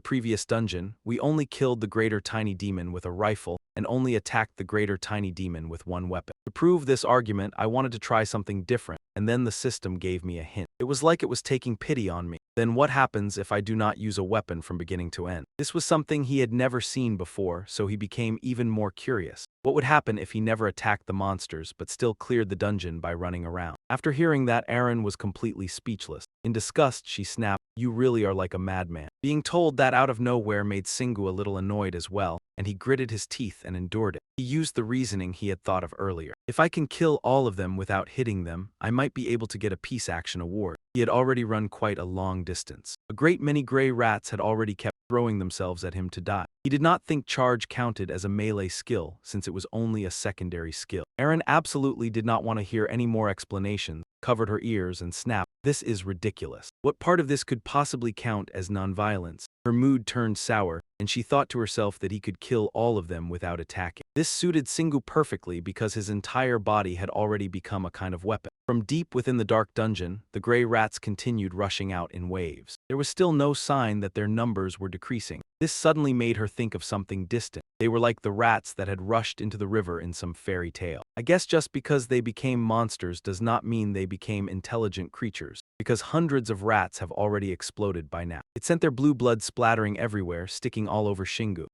previous dungeon, we only killed the greater tiny demon with a rifle and only attacked the greater tiny demon with one weapon. To prove this argument, I wanted to try something different, and then the system gave me a hint. It was like it was taking pity on me. Then what happens if I do not use a weapon from beginning to end? This was something he had never seen before, so he became even more curious. What would happen if he never attacked the monsters but still cleared the dungeon by running around? After hearing that, Erin was completely speechless. In disgust, she snapped, you really are like a madman. Being told that out of nowhere made Singu a little annoyed as well, and he gritted his teeth and endured it. He used the reasoning he had thought of earlier. If I can kill all of them without hitting them, I might be able to get a peace action award. He had already run quite a long distance. A great many gray rats had already kept throwing themselves at him to die. He did not think charge counted as a melee skill, since it was only a secondary skill. Erin absolutely did not want to hear any more explanations, covered her ears and snapped, this is ridiculous. What part of this could possibly count as nonviolence? Her mood turned sour, and she thought to herself that he could kill all of them without attacking. This suited Singu perfectly because his entire body had already become a kind of weapon. From deep within the dark dungeon, the gray rats continued rushing out in waves. There was still no sign that their numbers were decreasing. This suddenly made her think of something distant. They were like the rats that had rushed into the river in some fairy tale. I guess just because they became monsters does not mean they became intelligent creatures, because hundreds of rats have already exploded by now. It sent their blue blood splattering everywhere, sticking all over Shingu.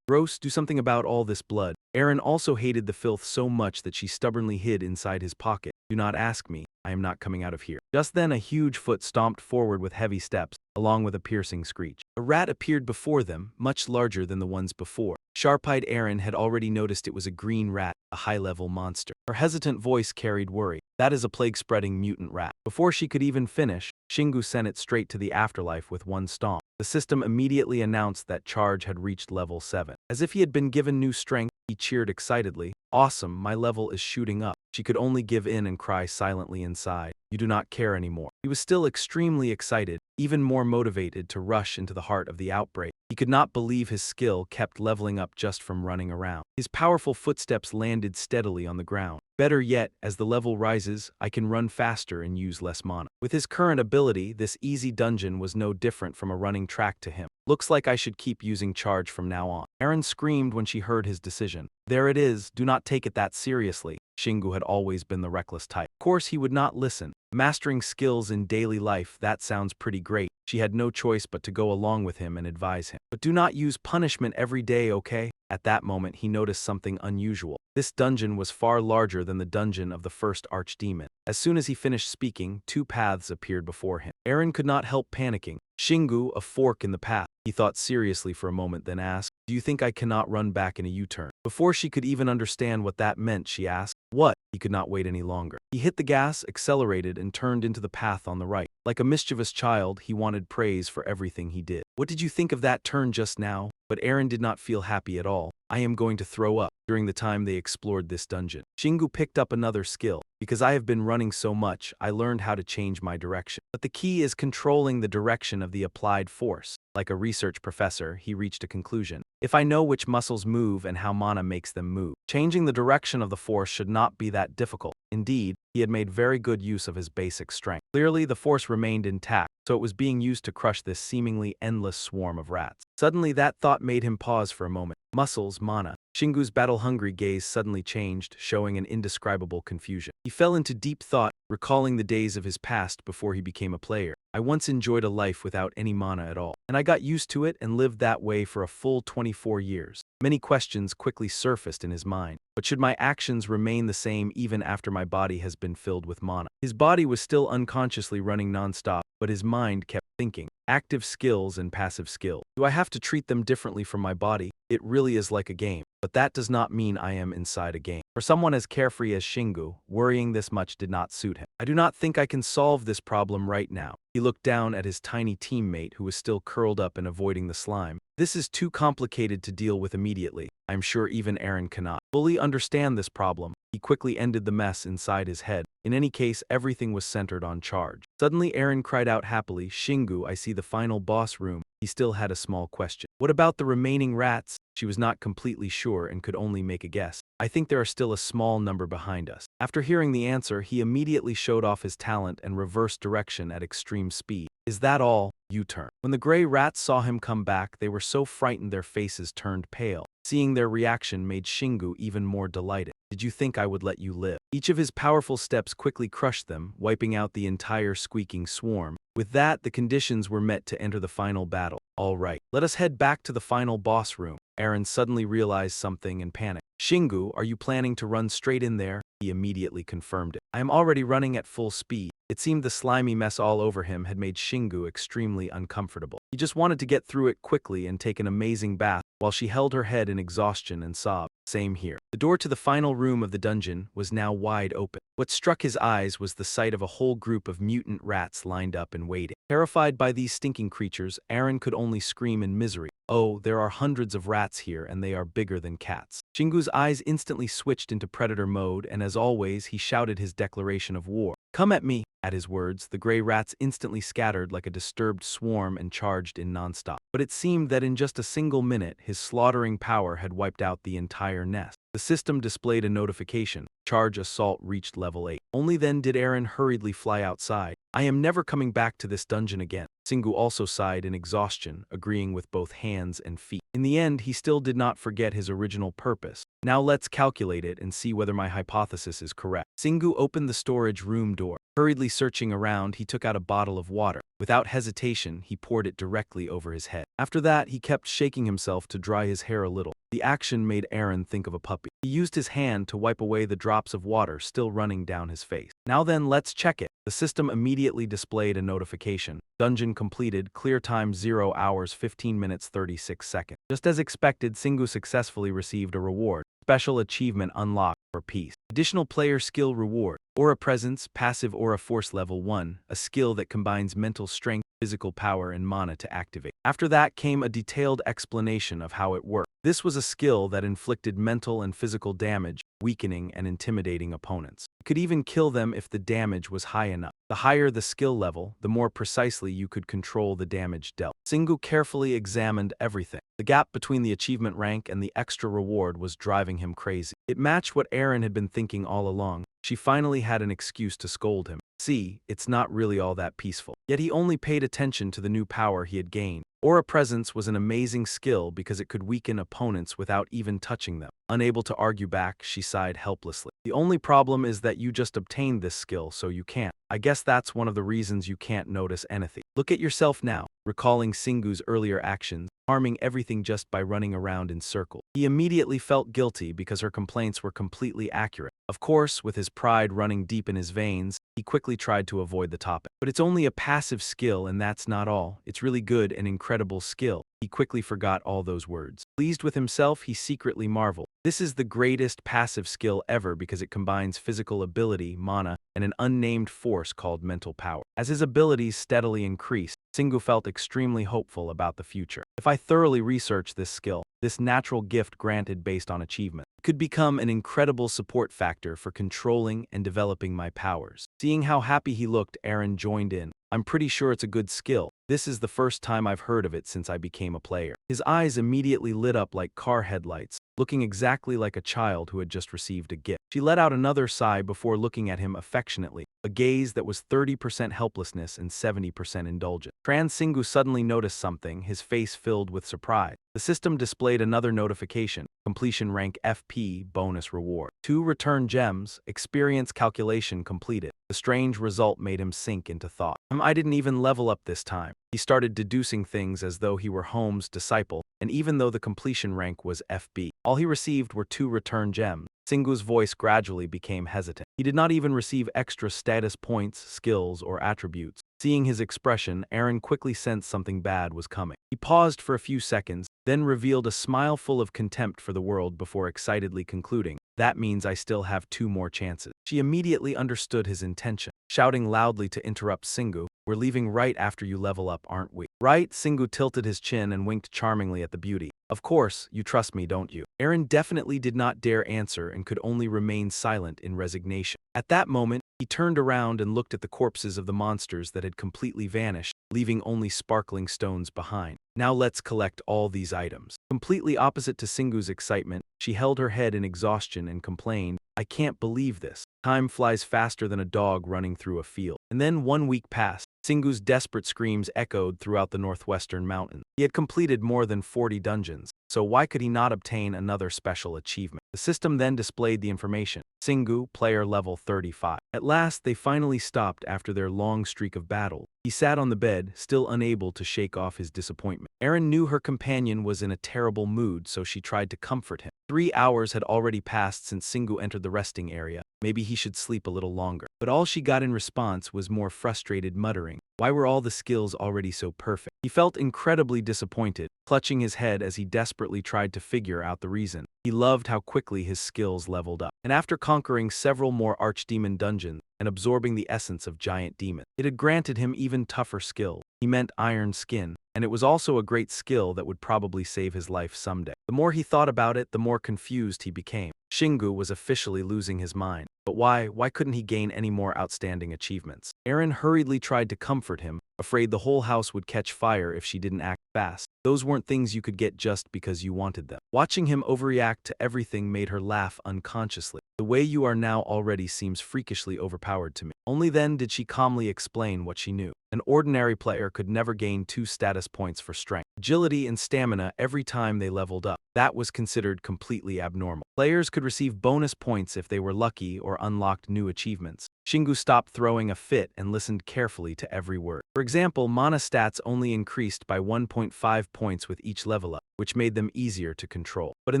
Gross, do something about all this blood. Erin also hated the filth so much that she stubbornly hid inside his pocket. Do not ask me, I am not coming out of here. Just then a huge foot stomped forward with heavy steps, along with a piercing screech. A rat appeared before them, much larger than the ones before. Sharp-eyed Erin had already noticed it was a green rat, a high-level monster. Her hesitant voice carried worry. That is a plague-spreading mutant rat. Before she could even finish, Shingu sent it straight to the afterlife with one stomp. The system immediately announced that charge had reached level 7. As if he had been given new strength, he cheered excitedly. Awesome, my level is shooting up. She could only give in and cry silently inside. You do not care anymore. He was still extremely excited, even more motivated to rush into the heart of the outbreak. He could not believe his skill kept leveling up just from running around. His powerful footsteps landed steadily on the ground. Better yet, as the level rises, I can run faster and use less mana. With his current ability, this easy dungeon was no different from a running track to him. Looks like I should keep using charge from now on. Erin screamed when she heard his decision. There it is, do not take it that seriously. Shingu had always been the reckless type. Of course, he would not listen. Mastering skills in daily life, that sounds pretty great. She had no choice but to go along with him and advise him. But do not use punishment every day, okay? At that moment, he noticed something unusual. This dungeon was far larger than the dungeon of the first archdemon. As soon as he finished speaking, two paths appeared before him. Eren could not help panicking. Shingu, a fork in the path. He thought seriously for a moment, then asked, "Do you think I cannot run back in a U-turn?" Before she could even understand what that meant, she asked, "What?" He could not wait any longer. He hit the gas, accelerated, and turned into the path on the right. Like a mischievous child, he wanted praise for everything he did. "What did you think of that turn just now?" But Eren did not feel happy at all. "I am going to throw up." During the time they explored this dungeon, Shingu picked up another skill. "Because I have been running so much, I learned how to change my direction. But the key is controlling the direction of the applied force." Like a research professor, he reached a conclusion. "If I know which muscles move and how mana makes them move, changing the direction of the force should not be that difficult." Indeed, he had made very good use of his basic strength. Clearly, the force remained intact, so it was being used to crush this seemingly endless swarm of rats. Suddenly, that thought made him pause for a moment. Muscles, mana. Shingu's battle-hungry gaze suddenly changed, showing an indescribable confusion. He fell into deep thought, recalling the days of his past before he became a player. "I once enjoyed a life without any mana at all, and I got used to it and lived that way for a full 24 years. Many questions quickly surfaced in his mind. But should my actions remain the same even after my body has been filled with mana? His body was still unconsciously running non-stop, but his mind kept thinking. Active skills and passive skill. Do I have to treat them differently from my body? It really is like a game. But that does not mean I am inside a game. For someone as carefree as Shingu, worrying this much did not suit him. I do not think I can solve this problem right now. He looked down at his tiny teammate who was still curled up and avoiding the slime. This is too complicated to deal with immediately. I'm sure even Eren cannot fully understand this problem. He quickly ended the mess inside his head. In any case, everything was centered on charge. Suddenly, Eren cried out happily, "Shingu, I see the final boss room." He still had a small question. What about the remaining rats? She was not completely sure and could only make a guess. I think there are still a small number behind us. After hearing the answer, he immediately showed off his talent and reversed direction at extreme speed. Is that all? U-turn. When the gray rats saw him come back, they were so frightened their faces turned pale. Seeing their reaction made Shingu even more delighted. Did you think I would let you live? Each of his powerful steps quickly crushed them, wiping out the entire squeaking swarm. With that, the conditions were met to enter the final battle. All right, let us head back to the final boss room. Eren suddenly realized something and panicked. Shingu, are you planning to run straight in there? He immediately confirmed it. I am already running at full speed. It seemed the slimy mess all over him had made Shingu extremely uncomfortable. He just wanted to get through it quickly and take an amazing bath, while she held her head in exhaustion and sobbed. Same here. The door to the final room of the dungeon was now wide open. What struck his eyes was the sight of a whole group of mutant rats lined up and waiting. Terrified by these stinking creatures, Eren could only scream in misery. Oh, there are hundreds of rats here and they are bigger than cats. Shingu's eyes instantly switched into predator mode and as always, he shouted his declaration of war. Come at me! At his words, the gray rats instantly scattered like a disturbed swarm and charged in nonstop. But it seemed that in just a single minute, his slaughtering power had wiped out the entire nest. The system displayed a notification. Charge assault reached level 8. Only then did Eren hurriedly fly outside. I am never coming back to this dungeon again. Shingu also sighed in exhaustion, agreeing with both hands and feet. In the end, he still did not forget his original purpose. Now let's calculate it and see whether my hypothesis is correct. Shingu opened the storage room door. Hurriedly searching around, he took out a bottle of water. Without hesitation, he poured it directly over his head. After that, he kept shaking himself to dry his hair a little. The action made Eren think of a puppy. He used his hand to wipe away the drops of water still running down his face. Now then, let's check it. The system immediately displayed a notification. Dungeon completed, clear time 0 hours 15 minutes 36 seconds. Just as expected, Shingu successfully received a reward. Special achievement unlocked for peace. Additional player skill reward. Aura Presence, Passive Aura Force Level 1, a skill that combines mental strength, physical power, and mana to activate. After that came a detailed explanation of how it worked. This was a skill that inflicted mental and physical damage, weakening and intimidating opponents. It could even kill them if the damage was high enough. The higher the skill level, the more precisely you could control the damage dealt. Shingu carefully examined everything. The gap between the achievement rank and the extra reward was driving him crazy. It matched what Eren had been thinking all along. She finally had an excuse to scold him. See, it's not really all that peaceful. Yet he only paid attention to the new power he had gained. Aura Presence was an amazing skill because it could weaken opponents without even touching them. Unable to argue back, she sighed helplessly. The only problem is that you just obtained this skill, so you can't. I guess that's one of the reasons you can't notice anything. Look at yourself now, recalling Singu's earlier actions, harming everything just by running around in circles. He immediately felt guilty because her complaints were completely accurate. Of course, with his pride running deep in his veins, he quickly tried to avoid the topic. But it's only a passive skill, and that's not all. It's really good and incredible skill. He quickly forgot all those words. Pleased with himself, he secretly marveled. This is the greatest passive skill ever because it combines physical ability, mana, and an unnamed force called mental power. As his abilities steadily increased, Singu felt extremely hopeful about the future. If I thoroughly research this skill, this natural gift granted based on achievement, could become an incredible support factor for controlling and developing my powers. Seeing how happy he looked, Aaron joined in. I'm pretty sure it's a good skill. This is the first time I've heard of it since I became a player. His eyes immediately lit up like car headlights, looking exactly like a child who had just received a gift. She let out another sigh before looking at him affectionately, a gaze that was 30% helplessness and 70% indulgent. Singu suddenly noticed something, his face filled with surprise. The system displayed another notification, completion rank FP bonus reward. 2 return gems, experience calculation completed. The strange result made him sink into thought. I didn't even level up this time. He started deducing things as though he were Holmes' disciple, and even though the completion rank was FB, all he received were 2 return gems. Singu's voice gradually became hesitant. He did not even receive extra status points, skills, or attributes. Seeing his expression, Aaron quickly sensed something bad was coming. He paused for a few seconds, then revealed a smile full of contempt for the world before excitedly concluding, "That means I still have 2 more chances." She immediately understood his intention, shouting loudly to interrupt Singu, "We're leaving right after you level up, aren't we?" "Right?" Singu tilted his chin and winked charmingly at the beauty. "Of course, you trust me, don't you?" Aaron definitely did not dare answer and could only remain silent in resignation. At that moment, he turned around and looked at the corpses of the monsters that had completely vanished, leaving only sparkling stones behind. "Now let's collect all these items." Completely opposite to Singu's excitement, she held her head in exhaustion and complained, "I can't believe this. Time flies faster than a dog running through a field." And then 1 week passed. Singu's desperate screams echoed throughout the northwestern mountains. He had completed more than 40 dungeons, so why could he not obtain another special achievement? The system then displayed the information. Singu, player level 35. At last, they finally stopped after their long streak of battle. He sat on the bed, still unable to shake off his disappointment. Aaron knew her companion was in a terrible mood, so she tried to comfort him. 3 hours had already passed since Singu entered the resting area. Maybe he should sleep a little longer. But all she got in response was more frustrated muttering. Why were all the skills already so perfect? He felt incredibly disappointed, clutching his head as he desperately tried to figure out the reason. He loved how quickly his skills leveled up. And after conquering several more archdemon dungeons and absorbing the essence of giant demons, it had granted him even tougher skill. He meant iron skin, and it was also a great skill that would probably save his life someday. The more he thought about it, the more confused he became. Shingu was officially losing his mind. But why couldn't he gain any more outstanding achievements? Aaron hurriedly tried to comfort him, afraid the whole house would catch fire if she didn't act fast. Those weren't things you could get just because you wanted them. Watching him overreact to everything made her laugh unconsciously. "The way you are now already seems freakishly overpowered to me." Only then did she calmly explain what she knew. An ordinary player could never gain 2 status points for strength, agility, and stamina every time they leveled up. That was considered completely abnormal. Players could receive bonus points if they were lucky or unlocked new achievements. Shingu stopped throwing a fit and listened carefully to every word. For example, mana stats only increased by 1.5 points with each level up, which made them easier to control. But in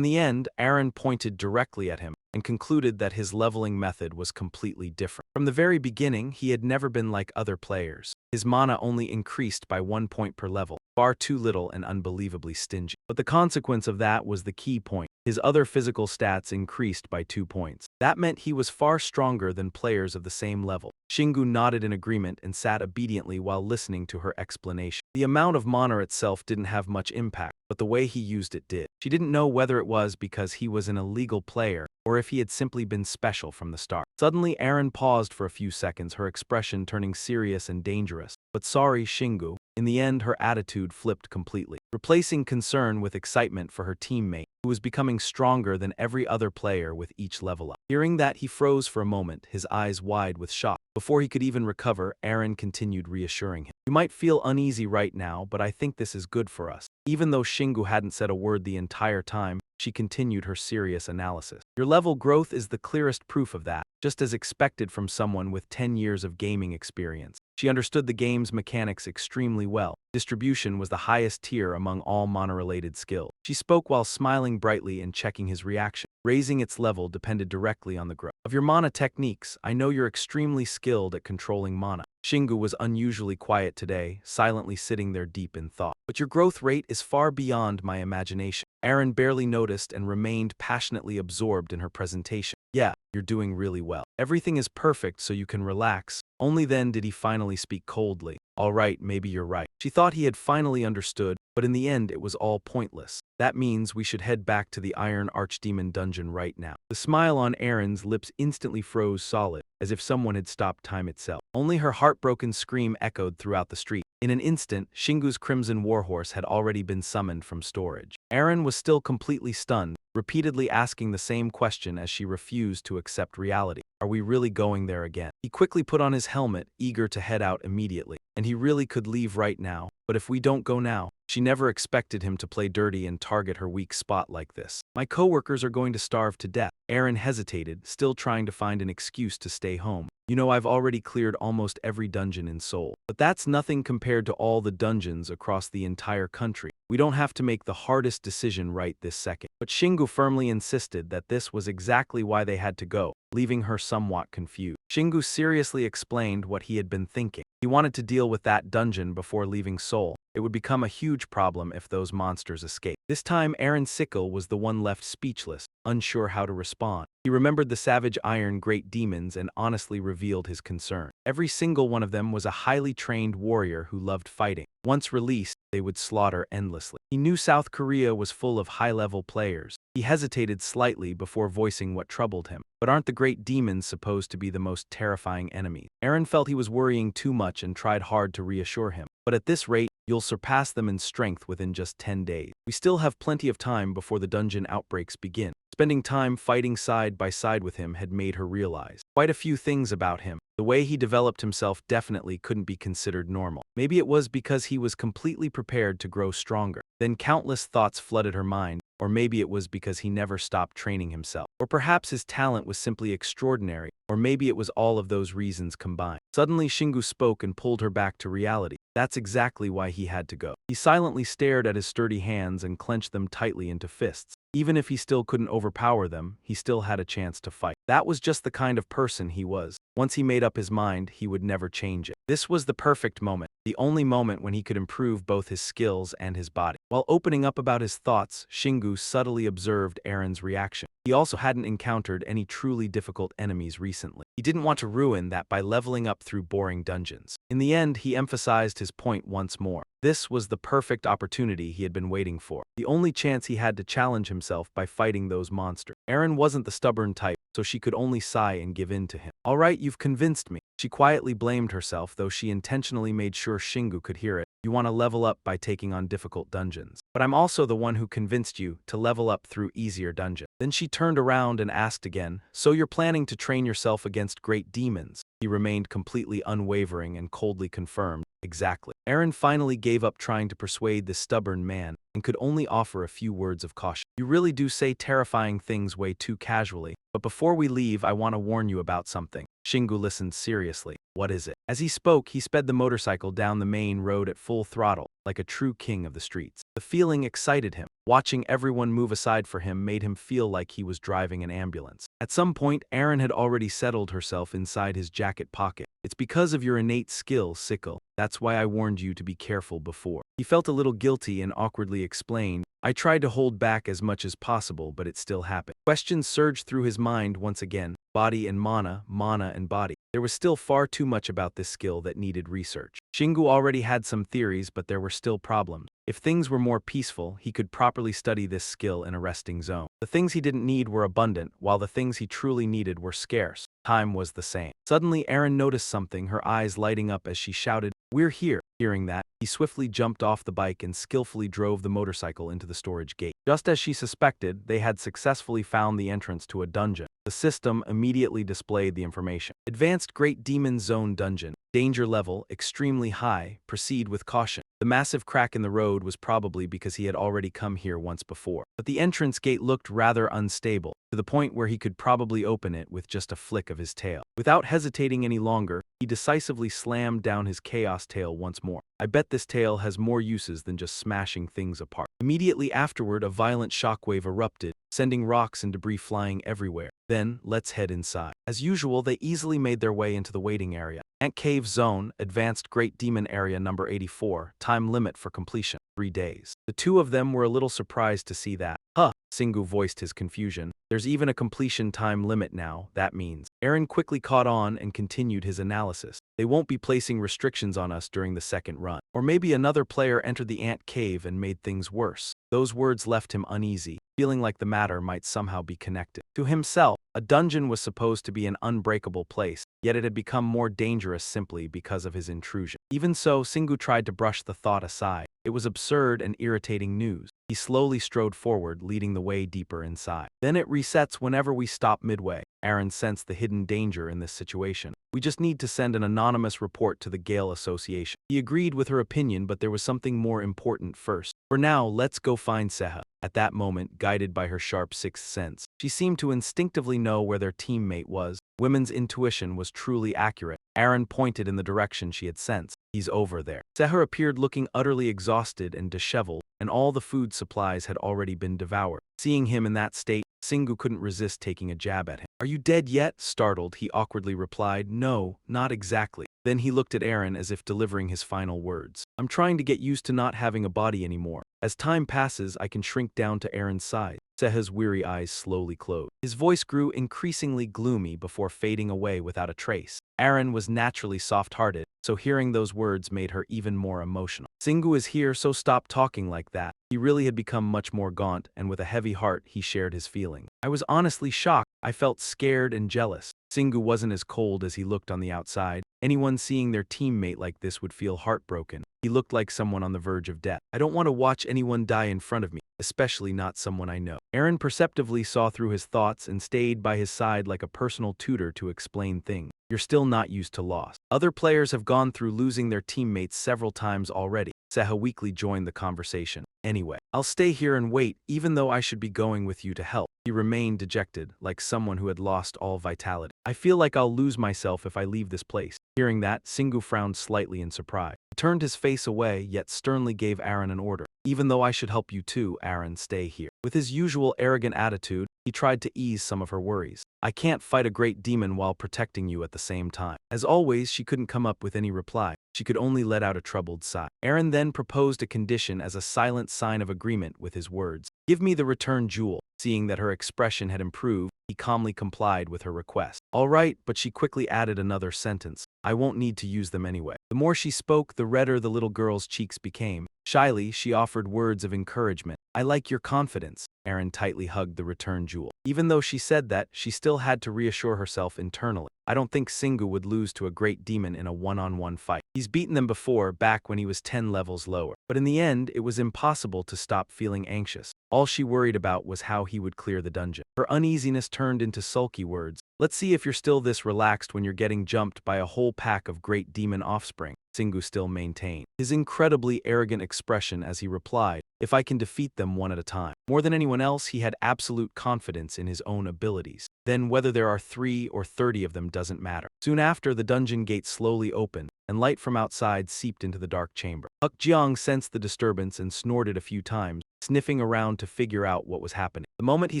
the end, Aaron pointed directly at him and concluded that his leveling method was completely different. From the very beginning, he had never been like other players. His mana only increased by 1 point per level, far too little and unbelievably stingy. But the consequence of that was the key point. His other physical stats increased by 2 points. That meant he was far stronger than players of the same level. Shingu nodded in agreement and sat obediently while listening to her explanation. The amount of mana itself didn't have much impact, but the way he used it did. She didn't know whether it was because he was an illegal player or if he had simply been special from the start. Suddenly, Aaron paused for a few seconds, her expression turning serious and dangerous. "But sorry, Shingu, In the end, her attitude flipped completely, replacing concern with excitement for her teammate, who was becoming stronger than every other player with each level up. Hearing that, he froze for a moment, his eyes wide with shock. Before he could even recover, Aaron continued reassuring him. You might feel uneasy right now, but I think this is good for us. Even though Shingu hadn't said a word the entire time, she continued her serious analysis. Your level growth is the clearest proof of that, just as expected from someone with 10 years of gaming experience. She understood the game's mechanics extremely well. Distribution was the highest tier among all mana-related skills. She spoke while smiling brightly and checking his reaction. Raising its level depended directly on the growth of your mana techniques. I know you're extremely skilled at controlling mana. Shingu was unusually quiet today, silently sitting there deep in thought. But your growth rate is far beyond my imagination. Aaron barely noticed and remained passionately absorbed in her presentation. Yeah, you're doing really well. Everything is perfect, so you can relax. Only then did he finally speak coldly. All right, maybe you're right. She thought he had finally understood, but in the end it was all pointless. That means we should head back to the Iron Archdemon dungeon right now. The smile on Aaron's lips instantly froze solid, as if someone had stopped time itself. Only her heartbroken scream echoed throughout the street. In an instant, Shingu's Crimson Warhorse had already been summoned from storage. Aaron was still completely stunned, repeatedly asking the same question as she refused to accept reality. Are we really going there again? He quickly put on his helmet, eager to head out immediately. And he really could leave right now, but if we don't go now, she never expected him to play dirty and target her weak spot like this. My coworkers are going to starve to death. Aaron hesitated, still trying to find an excuse to stay home. You know, I've already cleared almost every dungeon in Seoul. But that's nothing compared to all the dungeons across the entire country. We don't have to make the hardest decision right this second. But Shingu firmly insisted that this was exactly why they had to go, leaving her somewhat confused. Shingu seriously explained what he had been thinking. He wanted to deal with that dungeon before leaving Seoul. It would become a huge problem if those monsters escaped. This time, Aaron Sickle was the one left speechless, unsure how to respond. He remembered the Savage Iron Great Demons and honestly revealed his concern. Every single one of them was a highly trained warrior who loved fighting. Once released, they would slaughter endlessly. He knew South Korea was full of high-level players. He hesitated slightly before voicing what troubled him. But aren't the Great Demons supposed to be the most terrifying enemies? Aaron felt he was worrying too much and tried hard to reassure him. But at this rate, you'll surpass them in strength within just 10 days. We still have plenty of time before the dungeon outbreaks begin. Spending time fighting side by side with him had made her realize quite a few things about him. The way he developed himself definitely couldn't be considered normal. Maybe it was because he was completely prepared to grow stronger. Then countless thoughts flooded her mind. Or maybe it was because he never stopped training himself. Or perhaps his talent was simply extraordinary. Or maybe it was all of those reasons combined. Suddenly Shingu spoke and pulled her back to reality. That's exactly why he had to go. He silently stared at his sturdy hands and clenched them tightly into fists. Even if he still couldn't overpower them, he still had a chance to fight. That was just the kind of person he was. Once he made up his mind, he would never change it. This was the perfect moment, the only moment when he could improve both his skills and his body. While opening up about his thoughts, Shingu subtly observed Aaron's reaction. He also hadn't encountered any truly difficult enemies recently. He didn't want to ruin that by leveling up through boring dungeons. In the end, he emphasized his point once more. This was the perfect opportunity he had been waiting for. The only chance he had to challenge himself by fighting those monsters. Aaron wasn't the stubborn type, so she could only sigh and give in to him. All right, you've convinced me. She quietly blamed herself, though she intentionally made sure Shingu could hear it. You want to level up by taking on difficult dungeons. But I'm also the one who convinced you to level up through easier dungeons. Then she turned around and asked again, so you're planning to train yourself against great demons? He remained completely unwavering and coldly confirmed, exactly. Aaron finally gave up trying to persuade this stubborn man and could only offer a few words of caution. You really do say terrifying things way too casually. But before we leave, I want to warn you about something. Shingu listened seriously. What is it? As he spoke, he sped the motorcycle down the main road at full throttle, like a true king of the streets. The feeling excited him. Watching everyone move aside for him made him feel like he was driving an ambulance. At some point, Aaron had already settled herself inside his jacket pocket. It's because of your innate skill, Sickle. That's why I warned you to be careful before. He felt a little guilty and awkwardly explained, I tried to hold back as much as possible, but it still happened. Questions surged through his mind once again. Body and mana, mana and body. There was still far too much about this skill that needed research. Shingu already had some theories, but there were still problems. If things were more peaceful, he could properly study this skill in a resting zone. The things he didn't need were abundant, while the things he truly needed were scarce. Time was the same. Suddenly, Aaron noticed something, her eyes lighting up as she shouted, We're here. Hearing that, he swiftly jumped off the bike and skillfully drove the motorcycle into the storage gate. Just as she suspected, they had successfully found the entrance to a dungeon. The system immediately displayed the information. Advanced Great Demon Zone Dungeon. Danger level extremely high. Proceed with caution. The massive crack in the road was probably because he had already come here once before. But the entrance gate looked rather unstable, to the point where he could probably open it with just a flick of his tail. Without hesitating any longer, he decisively slammed down his chaos tail once more. I bet this tail has more uses than just smashing things apart. Immediately afterward, a violent shockwave erupted, sending rocks and debris flying everywhere. Then, let's head inside. As usual, they easily made their way into the waiting area. Ant Cave Zone, Advanced Great Demon Area number 84, time limit for completion, 3 days. The two of them were a little surprised to see that. Huh, Singu voiced his confusion. There's even a completion time limit now, that means. Aaron quickly caught on and continued his analysis. They won't be placing restrictions on us during the second run. Or maybe another player entered the ant cave and made things worse. Those words left him uneasy, feeling like the matter might somehow be connected. To himself, a dungeon was supposed to be an unbreakable place, yet it had become more dangerous simply because of his intrusion. Even so, Singu tried to brush the thought aside. It was absurd and irritating news. He slowly strode forward, leading the way deeper inside. Then it resets whenever we stop midway. Aaron sensed the hidden danger in this situation. We just need to send an anonymous report to the Gale Association. He agreed with her opinion, but there was something more important first. For now, let's go find Seha. At that moment, guided by her sharp sixth sense, she seemed to instinctively know where their teammate was. Women's intuition was truly accurate. Aaron pointed in the direction she had sensed. He's over there. Seher appeared looking utterly exhausted and disheveled, and all the food supplies had already been devoured. Seeing him in that state, Singu couldn't resist taking a jab at him. "Are you dead yet?" Startled, he awkwardly replied, "No, not exactly." Then he looked at Aaron as if delivering his final words. "I'm trying to get used to not having a body anymore. As time passes, I can shrink down to Aaron's size." Seha's weary eyes slowly closed. His voice grew increasingly gloomy before fading away without a trace. Aaron was naturally soft-hearted, so hearing those words made her even more emotional. "Singu is here, so stop talking like that." He really had become much more gaunt, and with a heavy heart he shared his feeling. "I was honestly shocked. I felt scared and jealous." Singu wasn't as cold as he looked on the outside. Anyone seeing their teammate like this would feel heartbroken. He looked like someone on the verge of death. "I don't want to watch anyone die in front of me, especially not someone I know." Aaron perceptively saw through his thoughts and stayed by his side like a personal tutor to explain things. "You're still not used to loss. Other players have gone through losing their teammates several times already." Seha weakly joined the conversation. "Anyway, I'll stay here and wait, even though I should be going with you to help." He remained dejected, like someone who had lost all vitality. "I feel like I'll lose myself if I leave this place." Hearing that, Singu frowned slightly in surprise. He turned his face away, yet sternly gave Aaron an order. "Even though I should help you too, Aaron, stay here." With his usual arrogant attitude, he tried to ease some of her worries. "I can't fight a great demon while protecting you at the same time." As always, she couldn't come up with any reply. She could only let out a troubled sigh. Aaron then proposed a condition as a silent sign of agreement with his words. "Give me the return jewel." Seeing that her expression had improved, he calmly complied with her request. "All right," but she quickly added another sentence. "I won't need to use them anyway." The more she spoke, the redder the little girl's cheeks became. Shyly, she offered words of encouragement. "I like your confidence." Aaron tightly hugged the return jewel. Even though she said that, she still had to reassure herself internally. "I don't think Singu would lose to a great demon in a one-on-one fight. He's beaten them before, back when he was 10 levels lower." But in the end, it was impossible to stop feeling anxious. All she worried about was how he would clear the dungeon. Her uneasiness turned into sulky words. "Let's see if you're still this relaxed when you're getting jumped by a whole pack of great demon offspring." Singu still maintained his incredibly arrogant expression as he replied, "If I can defeat them one at a time." More than anyone else, he had absolute confidence in his own abilities. Then whether there are 3 or 30 of them doesn't matter. Soon after, the dungeon gate slowly opened, and light from outside seeped into the dark chamber. Huck Jiang sensed the disturbance and snorted a few times, sniffing around to figure out what was happening. The moment he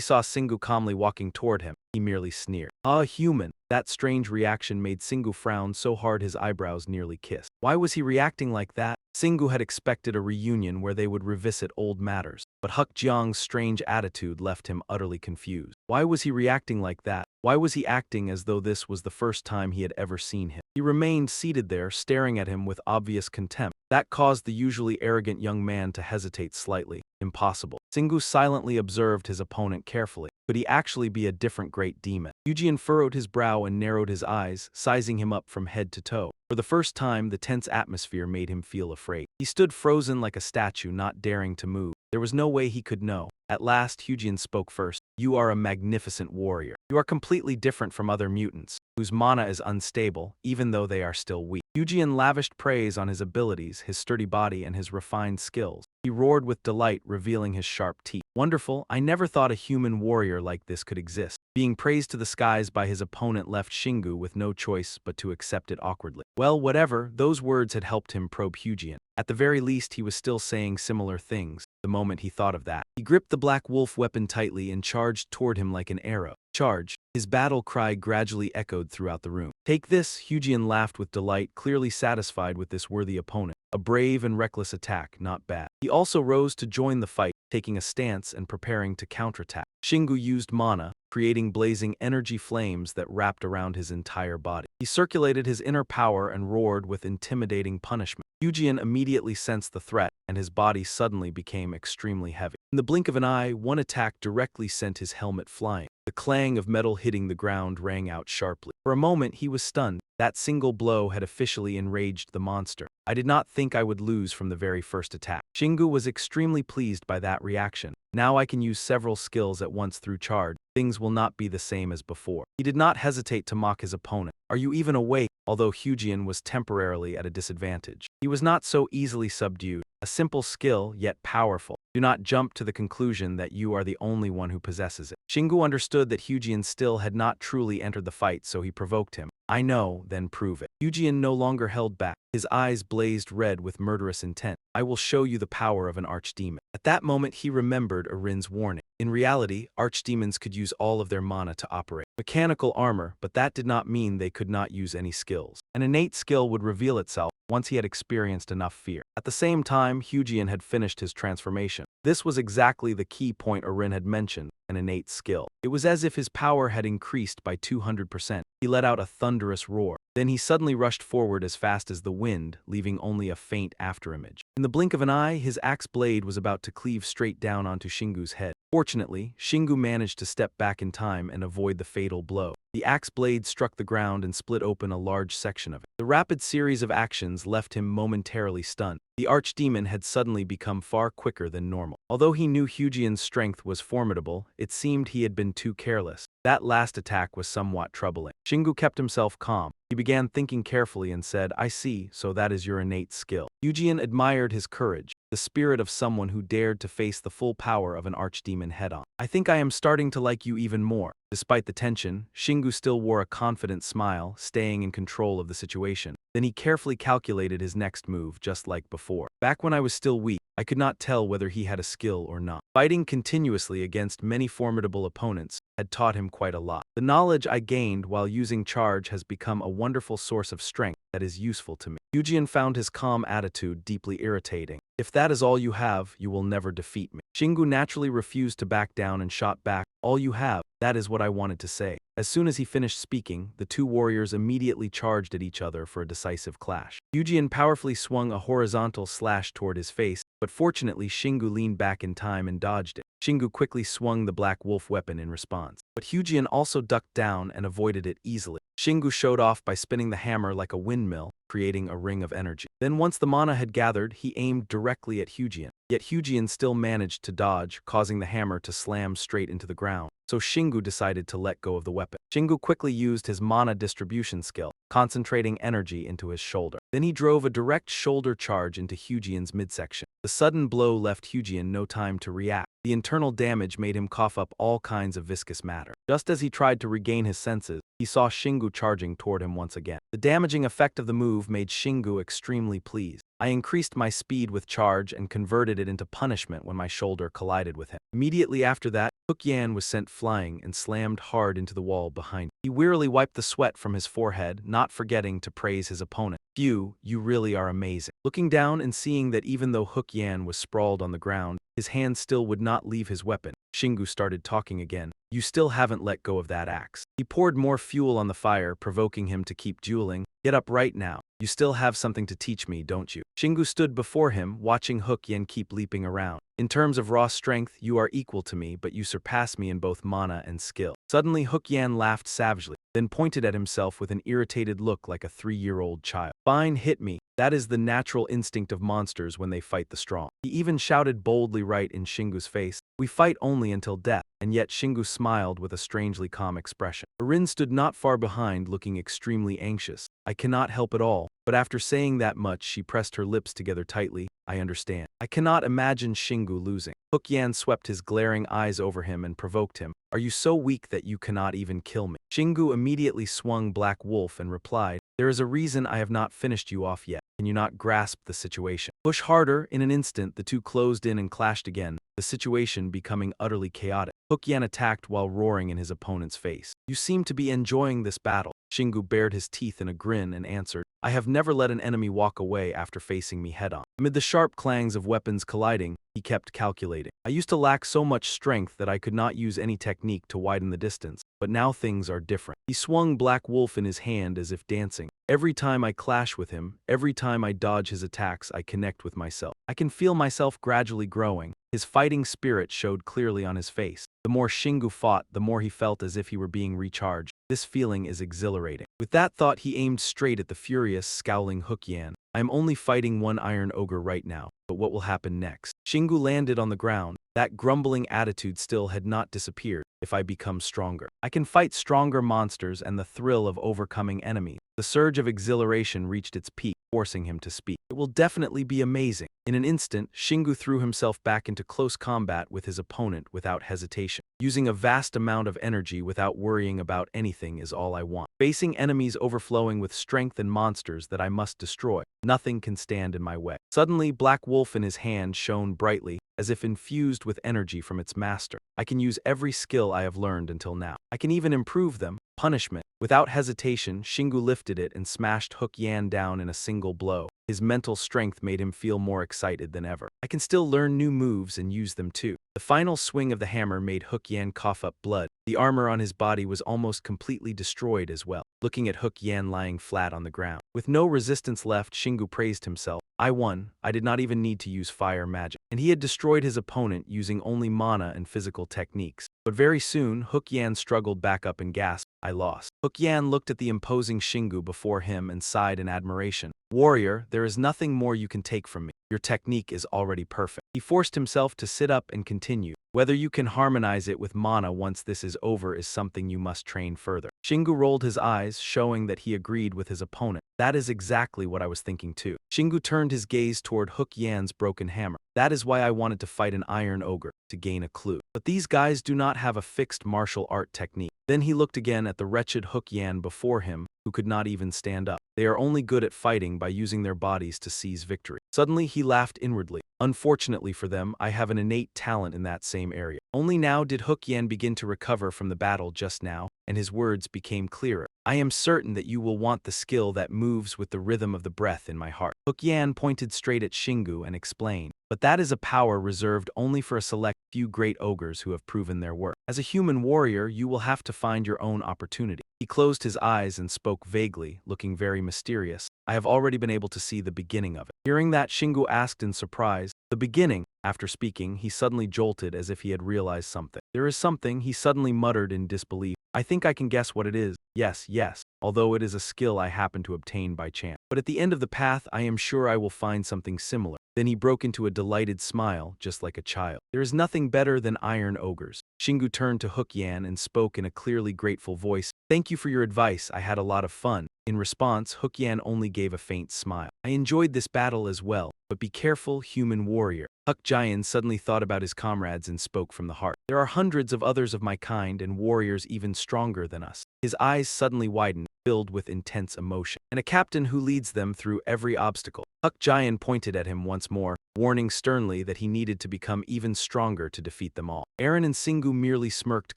saw Singu calmly walking toward him, he merely sneered. "Ah, human." That strange reaction made Singu frown so hard his eyebrows nearly kissed. Why was he reacting like that? Singu had expected a reunion where they would revisit old matters, but Huck Jiang's strange attitude left him utterly confused. Why was he reacting like that? Why was he acting as though this was the first time he had ever seen him? He remained seated there, staring at him with obvious contempt. That caused the usually arrogant young man to hesitate slightly. Impossible. Singu silently observed his opponent carefully. Could he actually be a different great demon? Eugene furrowed his brow and narrowed his eyes, sizing him up from head to toe. For the first time, the tense atmosphere made him feel afraid. He stood frozen like a statue, not daring to move. There was no way he could know. At last, Eugene spoke first. You are a magnificent warrior. You are completely different from other mutants, whose mana is unstable, even though they are still weak. Eugene lavished praise on his abilities, his sturdy body, and his refined skills. He roared with delight, revealing his sharp teeth. Wonderful, I never thought a human warrior like this could exist. Being praised to the skies by his opponent left Shingu with no choice but to accept it awkwardly. Well, whatever, those words had helped him probe Eugene. At the very least, he was still saying similar things. The moment he thought of that, he gripped the black wolf weapon tightly and charged toward him like an arrow. Charge! His battle cry gradually echoed throughout the room. Take this, Eugene laughed with delight, clearly satisfied with this worthy opponent. A brave and reckless attack, not bad. He also rose to join the fight, taking a stance and preparing to counterattack. Shingu used mana, creating blazing energy flames that wrapped around his entire body. He circulated his inner power and roared with intimidating punishment. Eugene immediately sensed the threat, and his body suddenly became extremely heavy. In the blink of an eye, one attack directly sent his helmet flying. The clang of metal hitting the ground rang out sharply. For a moment, he was stunned. That single blow had officially enraged the monster. I did not think I would lose from the very first attack. Shingu was extremely pleased by that reaction. Now I can use several skills at once through charge. Things will not be the same as before. He did not hesitate to mock his opponent. Are you even awake? Although Eugene was temporarily at a disadvantage, he was not so easily subdued. A simple skill, yet powerful. Do not jump to the conclusion that you are the only one who possesses it. Shingu understood that Eugene still had not truly entered the fight, so he provoked him. I know, then prove it. Eugene no longer held back. His eyes blazed red with murderous intent. I will show you the power of an archdemon. At that moment, he remembered Arin's warning. In reality, archdemons could use all of their mana to operate mechanical armor, but that did not mean they could not use any skills. An innate skill would reveal itself once he had experienced enough fear. At the same time, Eugene had finished his transformation. This was exactly the key point Arin had mentioned, an innate skill. It was as if his power had increased by 200%. He let out a thunderous roar. Then he suddenly rushed forward as fast as the wind, leaving only a faint afterimage. In the blink of an eye, his axe blade was about to cleave straight down onto Shingu's head. Fortunately, Shingu managed to step back in time and avoid the fatal blow. The axe blade struck the ground and split open a large section of it. The rapid series of actions left him momentarily stunned. The archdemon had suddenly become far quicker than normal. Although he knew Eugene's strength was formidable, it seemed he had been too careless. That last attack was somewhat troubling. Shingu kept himself calm. He began thinking carefully and said, I see, so that is your innate skill. Eugene admired his courage, the spirit of someone who dared to face the full power of an archdemon head-on. I think I am starting to like you even more. Despite the tension, Shingu still wore a confident smile, staying in control of the situation. Then he carefully calculated his next move, just like before. Back when I was still weak, I could not tell whether he had a skill or not. Fighting continuously against many formidable opponents had taught him quite a lot. The knowledge I gained while using charge has become a wonderful source of strength that is useful to me. Eugene found his calm attitude deeply irritating. If that is all you have, you will never defeat me. Shingu naturally refused to back down and shot back. All you have, that is what I wanted to say. As soon as he finished speaking, the two warriors immediately charged at each other for a decisive clash. Eugene powerfully swung a horizontal slash toward his face, but fortunately Shingu leaned back in time and dodged it. Shingu quickly swung the black wolf weapon in response, but Eugene also ducked down and avoided it easily. Shingu showed off by spinning the hammer like a windmill, creating a ring of energy. Then once the mana had gathered, he aimed directly at Eugene. Yet Eugene still managed to dodge, causing the hammer to slam straight into the ground. So Shingu decided to let go of the weapon. Shingu quickly used his mana distribution skill, concentrating energy into his shoulder. Then he drove a direct shoulder charge into Eugene's midsection. The sudden blow left Eugene no time to react. The internal damage made him cough up all kinds of viscous matter. Just as he tried to regain his senses, he saw Shingu charging toward him once again. The damaging effect of the move made Shingu extremely pleased. I increased my speed with charge and converted it into punishment when my shoulder collided with him. Immediately after that, Hook Yan was sent flying and slammed hard into the wall behind him. He wearily wiped the sweat from his forehead, not forgetting to praise his opponent. Phew, you really are amazing. Looking down and seeing that even though Hook Yan was sprawled on the ground, His hand still would not leave his weapon. Shingu started talking again. You still haven't let go of that axe. He poured more fuel on the fire, provoking him to keep dueling. Get up right now. You still have something to teach me, don't you? Shingu stood before him, watching Hook Yen keep leaping around. In terms of raw strength, you are equal to me, but you surpass me in both mana and skill. Suddenly, Hook Yen laughed savagely, then pointed at himself with an irritated look like a 3-year-old child. Fine, hit me. That is the natural instinct of monsters when they fight the strong. He even shouted boldly right in Shingu's face. We fight only until death. And yet Shingu smiled with a strangely calm expression. Rin stood not far behind, looking extremely anxious. I cannot help it all. But after saying that much, she pressed her lips together tightly. I understand. I cannot imagine Shingu losing. Hook Yan swept his glaring eyes over him and provoked him. Are you so weak that you cannot even kill me? Shingu immediately swung Black Wolf and replied, there is a reason I have not finished you off yet. Can you not grasp the situation? Push harder. In an instant, the two closed in and clashed again, the situation becoming utterly chaotic. Hook Yan attacked while roaring in his opponent's face. You seem to be enjoying this battle. Shingu bared his teeth in a grin and answered, I have never let an enemy walk away after facing me head-on. Amid the sharp clangs of weapons colliding, he kept calculating. I used to lack so much strength that I could not use any technique to widen the distance, but now things are different. He swung Black Wolf in his hand as if dancing. Every time I clash with him, every time I dodge his attacks, I connect with myself. I can feel myself gradually growing. His fighting spirit showed clearly on his face. The more Shingu fought, the more he felt as if he were being recharged. This feeling is exhilarating. With that thought, he aimed straight at the furious, scowling Hook Yan. I am only fighting one iron ogre right now, but what will happen next? Shingu landed on the ground. That grumbling attitude still had not disappeared. If I become stronger, I can fight stronger monsters and the thrill of overcoming enemies. The surge of exhilaration reached its peak, forcing him to speak. It will definitely be amazing. In an instant, Shingu threw himself back into close combat with his opponent without hesitation. Using a vast amount of energy without worrying about anything is all I want. Facing enemies overflowing with strength and monsters that I must destroy, nothing can stand in my way. Suddenly, Black Wolf in his hand shone brightly, as if infused with energy from its master. I can use every skill I have learned until now. I can even improve them. Punishment. Without hesitation, Shingu lifted it and smashed Hook Yan down in a single blow. His mental strength made him feel more excited than ever. I can still learn new moves and use them too. The final swing of the hammer made Hook Yan cough up blood. The armor on his body was almost completely destroyed as well. Looking at Hook Yan lying flat on the ground. With no resistance left, Shingu praised himself. I won. I did not even need to use fire magic. And he had destroyed his opponent using only mana and physical techniques. But very soon, Hook Yan struggled back up and gasped, I lost. Hook Yan looked at the imposing Shingu before him and sighed in admiration. Warrior, there is nothing more you can take from me. Your technique is already perfect. He forced himself to sit up and continue. Whether you can harmonize it with mana once this is over is something you must train further. Shingu rolled his eyes, showing that he agreed with his opponent. That is exactly what I was thinking too. Shingu turned his gaze toward Hook Yan's broken hammer. That is why I wanted to fight an iron ogre, to gain a clue. But these guys do not have a fixed martial art technique. Then he looked again at the wretched Hook Yan before him, who could not even stand up. They are only good at fighting by using their bodies to seize victory. Suddenly he laughed inwardly. Unfortunately for them, I have an innate talent in that same area. Only now did Hook Yan begin to recover from the battle just now, and his words became clearer. I am certain that you will want the skill that moves with the rhythm of the breath in my heart. Hook Yan pointed straight at Shingu and explained, but that is a power reserved only for a select few great ogres who have proven their worth. As a human warrior, you will have to find your own opportunity. He closed his eyes and spoke vaguely, looking very mysterious. I have already been able to see the beginning of it. Hearing that, Shingu asked in surprise, the beginning? After speaking, he suddenly jolted as if he had realized something. There is something, he suddenly muttered in disbelief. I think I can guess what it is. Yes, although it is a skill I happen to obtain by chance. But at the end of the path, I am sure I will find something similar. Then he broke into a delighted smile, just like a child. There is nothing better than iron ogres. Shingu turned to Hook Yan and spoke in a clearly grateful voice. Thank you for your advice, I had a lot of fun. In response, Hook Yan only gave a faint smile. I enjoyed this battle as well, but be careful, human warrior. Hook Jayan suddenly thought about his comrades and spoke from the heart. There are hundreds of others of my kind and warriors even stronger than us. His eyes suddenly widened, filled with intense emotion. And a captain who leads them through every obstacle. Hook Jayan pointed at him once more, warning sternly that he needed to become even stronger to defeat them all. Aaron and Singu merely smirked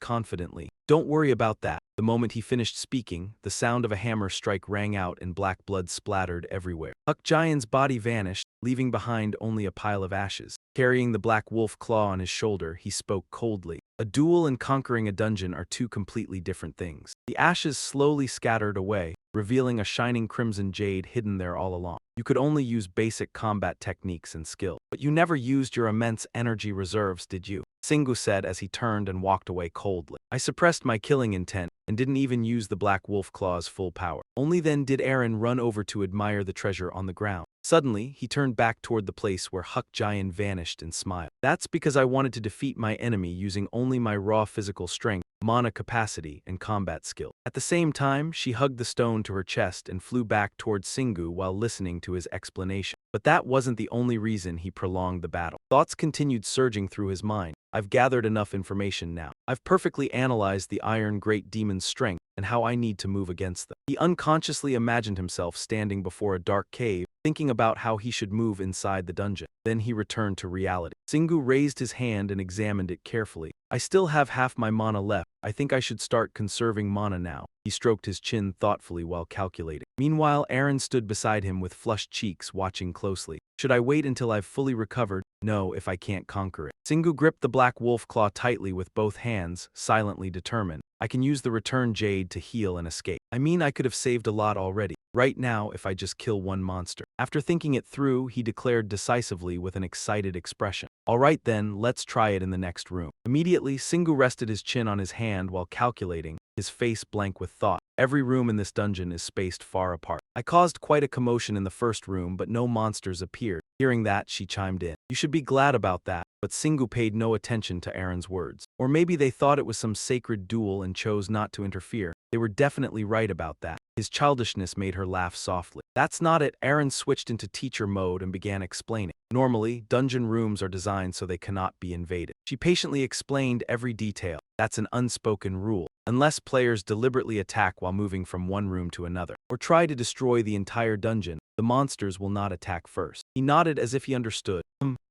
confidently. Don't worry about that. The moment he finished speaking, the sound of a hammer strike rang out and black blood splattered everywhere. Hook Jayan's body vanished, leaving behind only a pile of ashes. Carrying the black wolf claw on his shoulder, he spoke coldly. A duel and conquering a dungeon are two completely different things. The ashes slowly scattered away, revealing a shining crimson jade hidden there all along. You could only use basic combat techniques and skill. But you never used your immense energy reserves, did you? Singu said as he turned and walked away coldly. I suppressed my killing intent and didn't even use the black wolf claw's full power. Only then did Aaron run over to admire the treasure on the ground. Suddenly, he turned back toward the place where Huck Giant vanished and smiled. That's because I wanted to defeat my enemy using only my raw physical strength, mana capacity, and combat skill. At the same time, she hugged the stone to her chest and flew back toward Singu while listening to his explanation. But that wasn't the only reason he prolonged the battle. Thoughts continued surging through his mind. I've gathered enough information now. I've perfectly analyzed the Iron Great Demon's strength and how I need to move against them. He unconsciously imagined himself standing before a dark cave, thinking about how he should move inside the dungeon. Then he returned to reality. Singu raised his hand and examined it carefully. I still have half my mana left. I think I should start conserving mana now. He stroked his chin thoughtfully while calculating. Meanwhile, Aaron stood beside him with flushed cheeks, watching closely. Should I wait until I've fully recovered? No, if I can't conquer it. Singu gripped the black wolf claw tightly with both hands, silently determined. I can use the return jade to heal and escape. I mean, I could have saved a lot already. Right now, if I just kill one monster. After thinking it through, he declared decisively with an excited expression. All right then, let's try it in the next room. Immediately, Singu rested his chin on his hand while calculating, his face blank with thought. Every room in this dungeon is spaced far apart. I caused quite a commotion in the first room, but no monsters appeared. Hearing that, she chimed in. You should be glad about that. But Singu paid no attention to Aaron's words. Or maybe they thought it was some sacred duel and chose not to interfere. They were definitely right about that. His childishness made her laugh softly. That's not it. Aaron switched into teacher mode and began explaining. Normally, dungeon rooms are designed so they cannot be invaded. She patiently explained every detail. That's an unspoken rule. Unless players deliberately attack while moving from one room to another, or try to destroy the entire dungeon, the monsters will not attack first. He nodded as if he understood.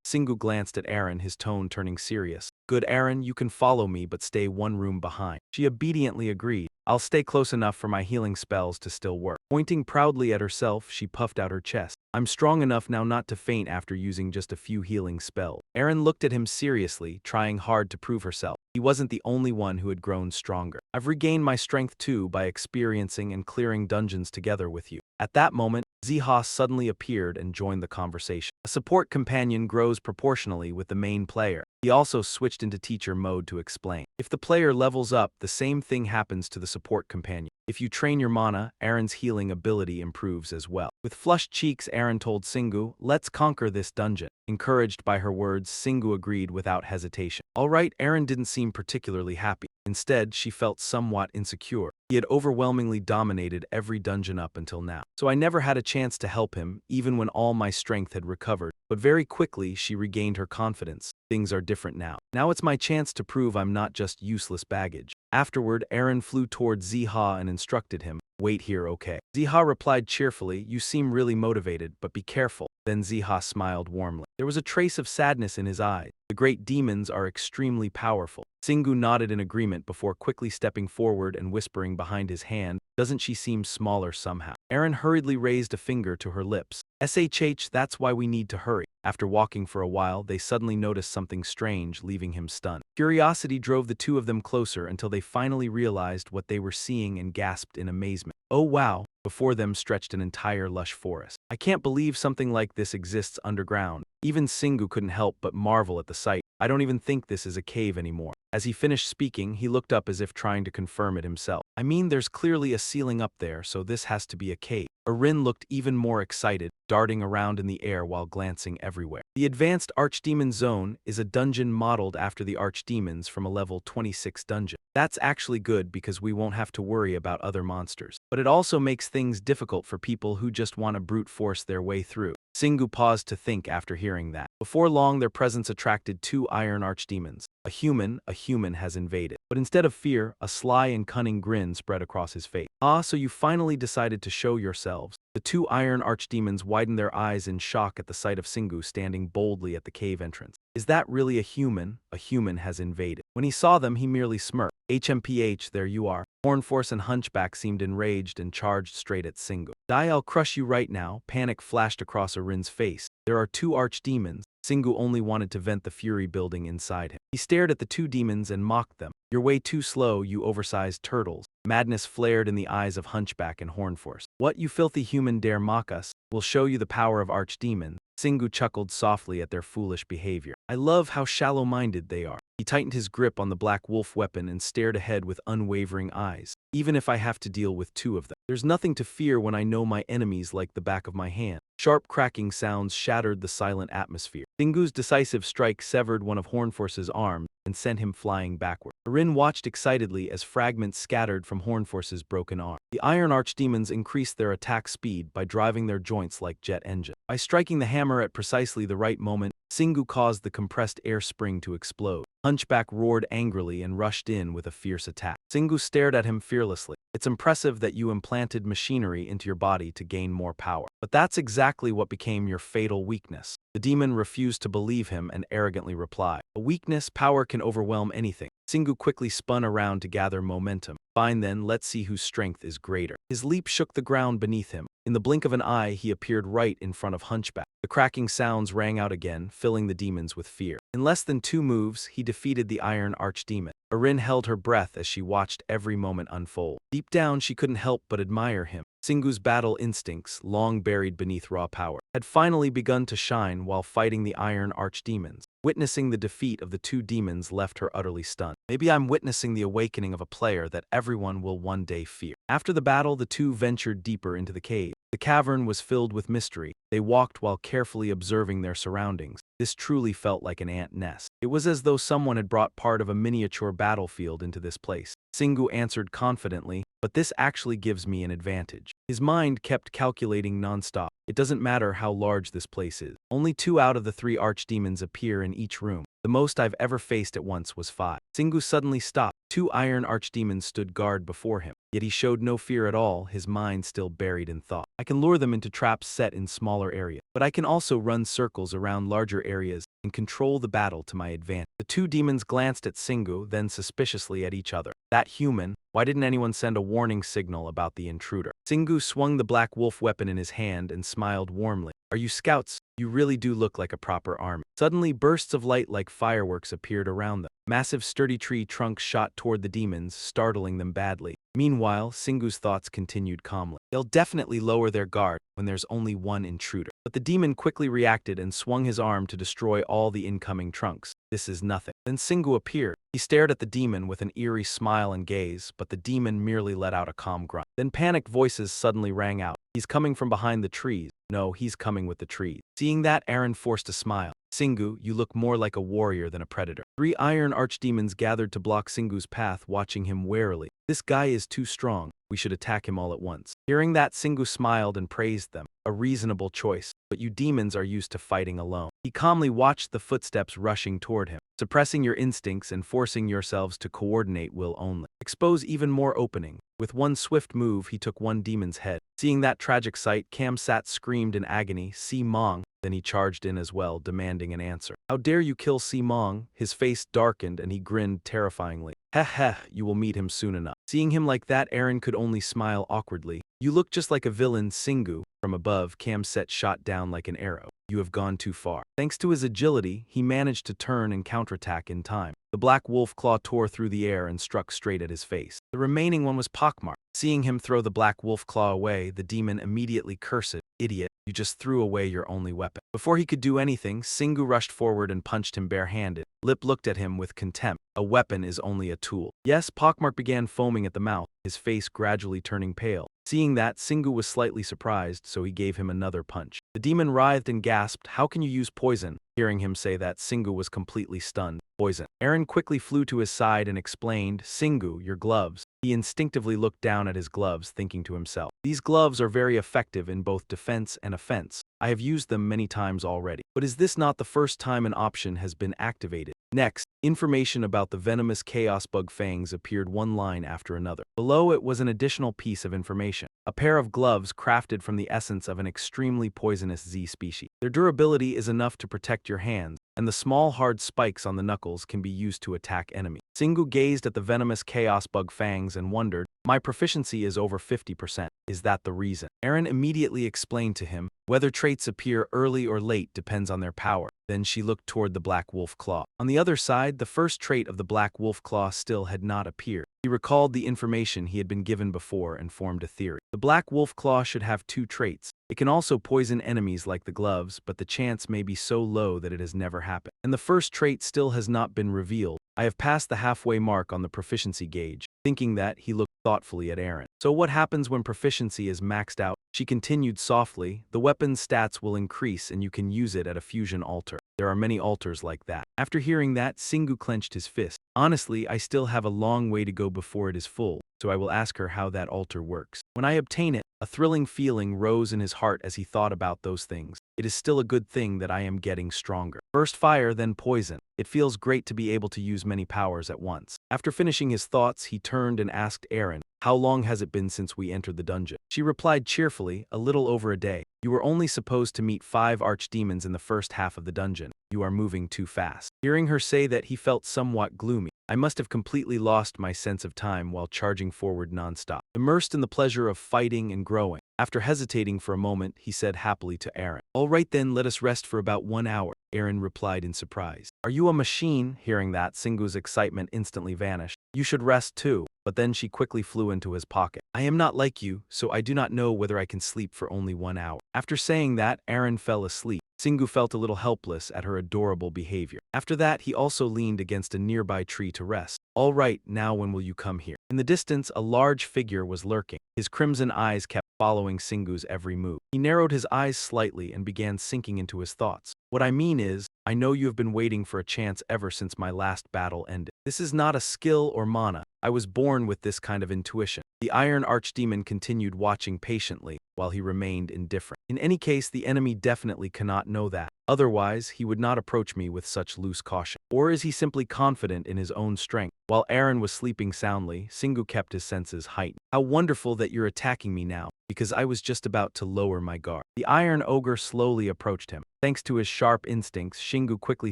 Singu glanced at Aaron, his tone turning serious. Good Aaron, you can follow me but stay one room behind. She obediently agreed. I'll stay close enough for my healing spells to still work. Pointing proudly at herself, she puffed out her chest. I'm strong enough now not to faint after using just a few healing spells. Aaron looked at him seriously, trying hard to prove herself. He wasn't the only one who had grown stronger. I've regained my strength too by experiencing and clearing dungeons together with you. At that moment, Ziha suddenly appeared and joined the conversation. A support companion grows proportionally with the main player. He also switched into teacher mode to explain. If the player levels up, the same thing happens to the support companion. If you train your mana, Aaron's healing ability improves as well. With flushed cheeks, Aaron told Singu, let's conquer this dungeon. Encouraged by her words, Singu agreed without hesitation. All right, Aaron didn't seem particularly happy. Instead, she felt somewhat insecure. He had overwhelmingly dominated every dungeon up until now. So I never had a chance to help him, even when all my strength had recovered. But very quickly, she regained her confidence. Things are different now. Now it's my chance to prove I'm not just useless baggage. Afterward, Aaron flew toward Ziha and instructed him, wait here, okay? Ziha replied cheerfully, you seem really motivated, but be careful. Then Ziha smiled warmly. There was a trace of sadness in his eyes. The great demons are extremely powerful. Singu nodded in agreement before quickly stepping forward and whispering behind his hand, doesn't she seem smaller somehow? Aaron hurriedly raised a finger to her lips. SHH, that's why we need to hurry. After walking for a while, they suddenly noticed something strange, leaving him stunned. Curiosity drove the two of them closer until they finally realized what they were seeing and gasped in amazement. Oh wow! Before them stretched an entire lush forest. I can't believe something like this exists underground. Even Singu couldn't help but marvel at the sight. I don't even think this is a cave anymore. As he finished speaking, he looked up as if trying to confirm it himself. I mean, there's clearly a ceiling up there, so this has to be a cave. Arin looked even more excited, darting around in the air while glancing everywhere. The Advanced Archdemon Zone is a dungeon modeled after the Archdemons from a level 26 dungeon. That's actually good because we won't have to worry about other monsters. But it also makes things difficult for people who just want to brute force their way through. Singu paused to think after hearing that. Before long, their presence attracted two iron archdemons. A human has invaded. But instead of fear, a sly and cunning grin spread across his face. Ah, so you finally decided to show yourselves. The two iron archdemons widened their eyes in shock at the sight of Singu standing boldly at the cave entrance. Is that really a human? A human has invaded. When he saw them, he merely smirked. HMPH, there you are. Hornforce and Hunchback seemed enraged and charged straight at Singu. Die, I'll crush you right now. Panic flashed across Arin's face. There are two archdemons. Singu only wanted to vent the fury building inside him. He stared at the two demons and mocked them. You're way too slow, you oversized turtles. Madness flared in the eyes of Hunchback and Hornforce. What, you filthy human, dare mock us? We'll show you the power of archdemons. Singu chuckled softly at their foolish behavior. I love how shallow-minded they are. He tightened his grip on the black wolf weapon and stared ahead with unwavering eyes. Even if I have to deal with two of them, there's nothing to fear when I know my enemies like the back of my hand. Sharp cracking sounds shattered the silent atmosphere. Singu's decisive strike severed one of Hornforce's arms and sent him flying backward. Arin watched excitedly as fragments scattered from Hornforce's broken arm. The Iron Archdemons increased their attack speed by driving their joints like jet engines. By striking the hammer at precisely the right moment, Singu caused the compressed air spring to explode. Hunchback roared angrily and rushed in with a fierce attack. Singu stared at him fearlessly. It's impressive that you implanted machinery into your body to gain more power. But that's exactly what became your fatal weakness. The demon refused to believe him and arrogantly replied, a weakness, power can overwhelm anything. Singu quickly spun around to gather momentum. Fine then, let's see whose strength is greater. His leap shook the ground beneath him. In the blink of an eye, he appeared right in front of Hunchback. The cracking sounds rang out again, filling the demons with fear. In less than 2 moves, he defeated the Iron Archdemon. Arin held her breath as she watched every moment unfold. Deep down, she couldn't help but admire him. Singu's battle instincts, long buried beneath raw power, had finally begun to shine while fighting the Iron Archdemons. Witnessing the defeat of the two demons left her utterly stunned. Maybe I'm witnessing the awakening of a player that everyone will one day fear. After the battle, the two ventured deeper into the cave. The cavern was filled with mystery. They walked while carefully observing their surroundings. This truly felt like an ant nest. It was as though someone had brought part of a miniature battlefield into this place. Singu answered confidently, but this actually gives me an advantage. His mind kept calculating nonstop. It doesn't matter how large this place is. Only 2 out of the 3 archdemons appear in each room. The most I've ever faced at once was 5. Singu suddenly stopped. 2 Iron Archdemons stood guard before him. Yet he showed no fear at all, his mind still buried in thought. I can lure them into traps set in smaller areas, but I can also run circles around larger areas and control the battle to my advantage. The 2 demons glanced at Singu, then suspiciously at each other. That human, why didn't anyone send a warning signal about the intruder? Singu swung the black wolf weapon in his hand and smiled warmly. Are you scouts? You really do look like a proper army. Suddenly, bursts of light like fireworks appeared around them. Massive sturdy tree trunks shot toward the demons, startling them badly. Meanwhile, Singu's thoughts continued calmly. They'll definitely lower their guard when there's only one intruder. But the demon quickly reacted and swung his arm to destroy all the incoming trunks. This is nothing. Then Singu appeared. He stared at the demon with an eerie smile and gaze, but the demon merely let out a calm grunt. Then panicked voices suddenly rang out. He's coming from behind the trees. No, he's coming with the trees. Seeing that, Arin forced a smile. Singu, you look more like a warrior than a predator. 3 Iron Archdemons gathered to block Singu's path, watching him warily. This guy is too strong. We should attack him all at once. Hearing that, Singu smiled and praised them. A reasonable choice, but you demons are used to fighting alone. He calmly watched the footsteps rushing toward him. Suppressing your instincts and forcing yourselves to coordinate will only expose even more opening. With one swift move, he took one demon's head. Seeing that tragic sight, Kamsat screamed in agony, "Si Mong!" Then he charged in as well, demanding an answer. How dare you kill Si Mong? His face darkened and he grinned terrifyingly. Heh heh, you will meet him soon enough. Seeing him like that, Arin could only smile awkwardly. You look just like a villain, Singu. From above, Kamset shot down like an arrow. You have gone too far. Thanks to his agility, he managed to turn and counterattack in time. The black wolf claw tore through the air and struck straight at his face. The remaining one was pockmarked. Seeing him throw the black wolf claw away, the demon immediately cursed. Idiot, you just threw away your only weapon. Before he could do anything, Singu rushed forward and punched him barehanded. Lip looked at him with contempt. A weapon is only a tool. Yes, Pockmark began foaming at the mouth, his face gradually turning pale. Seeing that, Singu was slightly surprised, so he gave him another punch. The demon writhed and gasped, "How can you use poison?" Hearing him say that, Singu was completely stunned. Poison. Arin quickly flew to his side and explained, "Singu, your gloves." He instinctively looked down at his gloves, thinking to himself, "These gloves are very effective in both defense and offense. I have used them many times already. But is this not the first time an option has been activated?" Next, information about the venomous chaos bug fangs appeared one line after another. Below it was an additional piece of information. A pair of gloves crafted from the essence of an extremely poisonous Z species. Their durability is enough to protect your hands, and the small hard spikes on the knuckles can be used to attack enemies. Singu gazed at the venomous chaos bug fangs and wondered, my proficiency is over 50%. Is that the reason? Aaron immediately explained to him, whether traits appear early or late depends on their power. Then she looked toward the black wolf claw. On the other side, the first trait of the black wolf claw still had not appeared. He recalled the information he had been given before and formed a theory. The black wolf claw should have 2 traits. It can also poison enemies like the gloves, but the chance may be so low that it has never happened. And the first trait still has not been revealed. I have passed the halfway mark on the proficiency gauge. Thinking that, he looked thoughtfully at Aaron. So what happens when proficiency is maxed out? She continued softly, the weapon's stats will increase and you can use it at a fusion altar. There are many altars like that. After hearing that, Singu clenched his fist. Honestly, I still have a long way to go before it is full, so I will ask her how that altar works. When I obtain it, a thrilling feeling rose in his heart as he thought about those things. It is still a good thing that I am getting stronger. First fire, then poison. It feels great to be able to use many powers at once. After finishing his thoughts, he turned and asked Aaron, how long has it been since we entered the dungeon? She replied cheerfully, a little over a day. You were only supposed to meet 5 archdemons in the first half of the dungeon. You are moving too fast. Hearing her say that, he felt somewhat gloomy. I must have completely lost my sense of time while charging forward nonstop, immersed in the pleasure of fighting and growing. After hesitating for a moment, he said happily to Aaron, all right then, let us rest for about 1 hour. Aaron replied in surprise. Are you a machine? Hearing that, Singu's excitement instantly vanished. You should rest too. But then she quickly flew into his pocket. I am not like you, so I do not know whether I can sleep for only 1 hour. After saying that, Aaron fell asleep. Singu felt a little helpless at her adorable behavior. After that, he also leaned against a nearby tree to rest. All right, now when will you come here? In the distance, a large figure was lurking. His crimson eyes kept following Singu's every move. He narrowed his eyes slightly and began sinking into his thoughts. What I mean is, I know you have been waiting for a chance ever since my last battle ended. This is not a skill or mana. I was born with this kind of intuition. The Iron Archdemon continued watching patiently, while he remained indifferent. In any case, the enemy definitely cannot know that. Otherwise, he would not approach me with such loose caution. Or is he simply confident in his own strength? While Aaron was sleeping soundly, Singu kept his senses heightened. How wonderful that you're attacking me now, because I was just about to lower my guard. The Iron Ogre slowly approached him. Thanks to his sharp instincts, Shingu quickly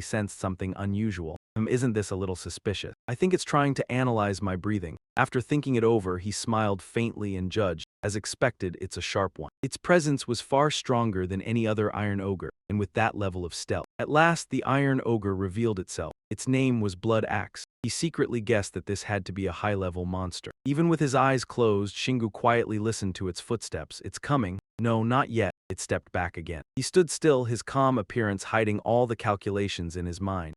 sensed something unusual. Isn't this a little suspicious? I think it's trying to analyze my breathing. After thinking it over, he smiled faintly and judged. As expected, it's a sharp one. Its presence was far stronger than any other Iron Ogre, and with that level of stealth. At last, the Iron Ogre revealed itself. Its name was Blood Axe. He secretly guessed that this had to be a high-level monster. Even with his eyes closed, Shingu quietly listened to its footsteps. It's coming. No, not yet. It stepped back again. He stood still, his calm appearance hiding all the calculations in his mind.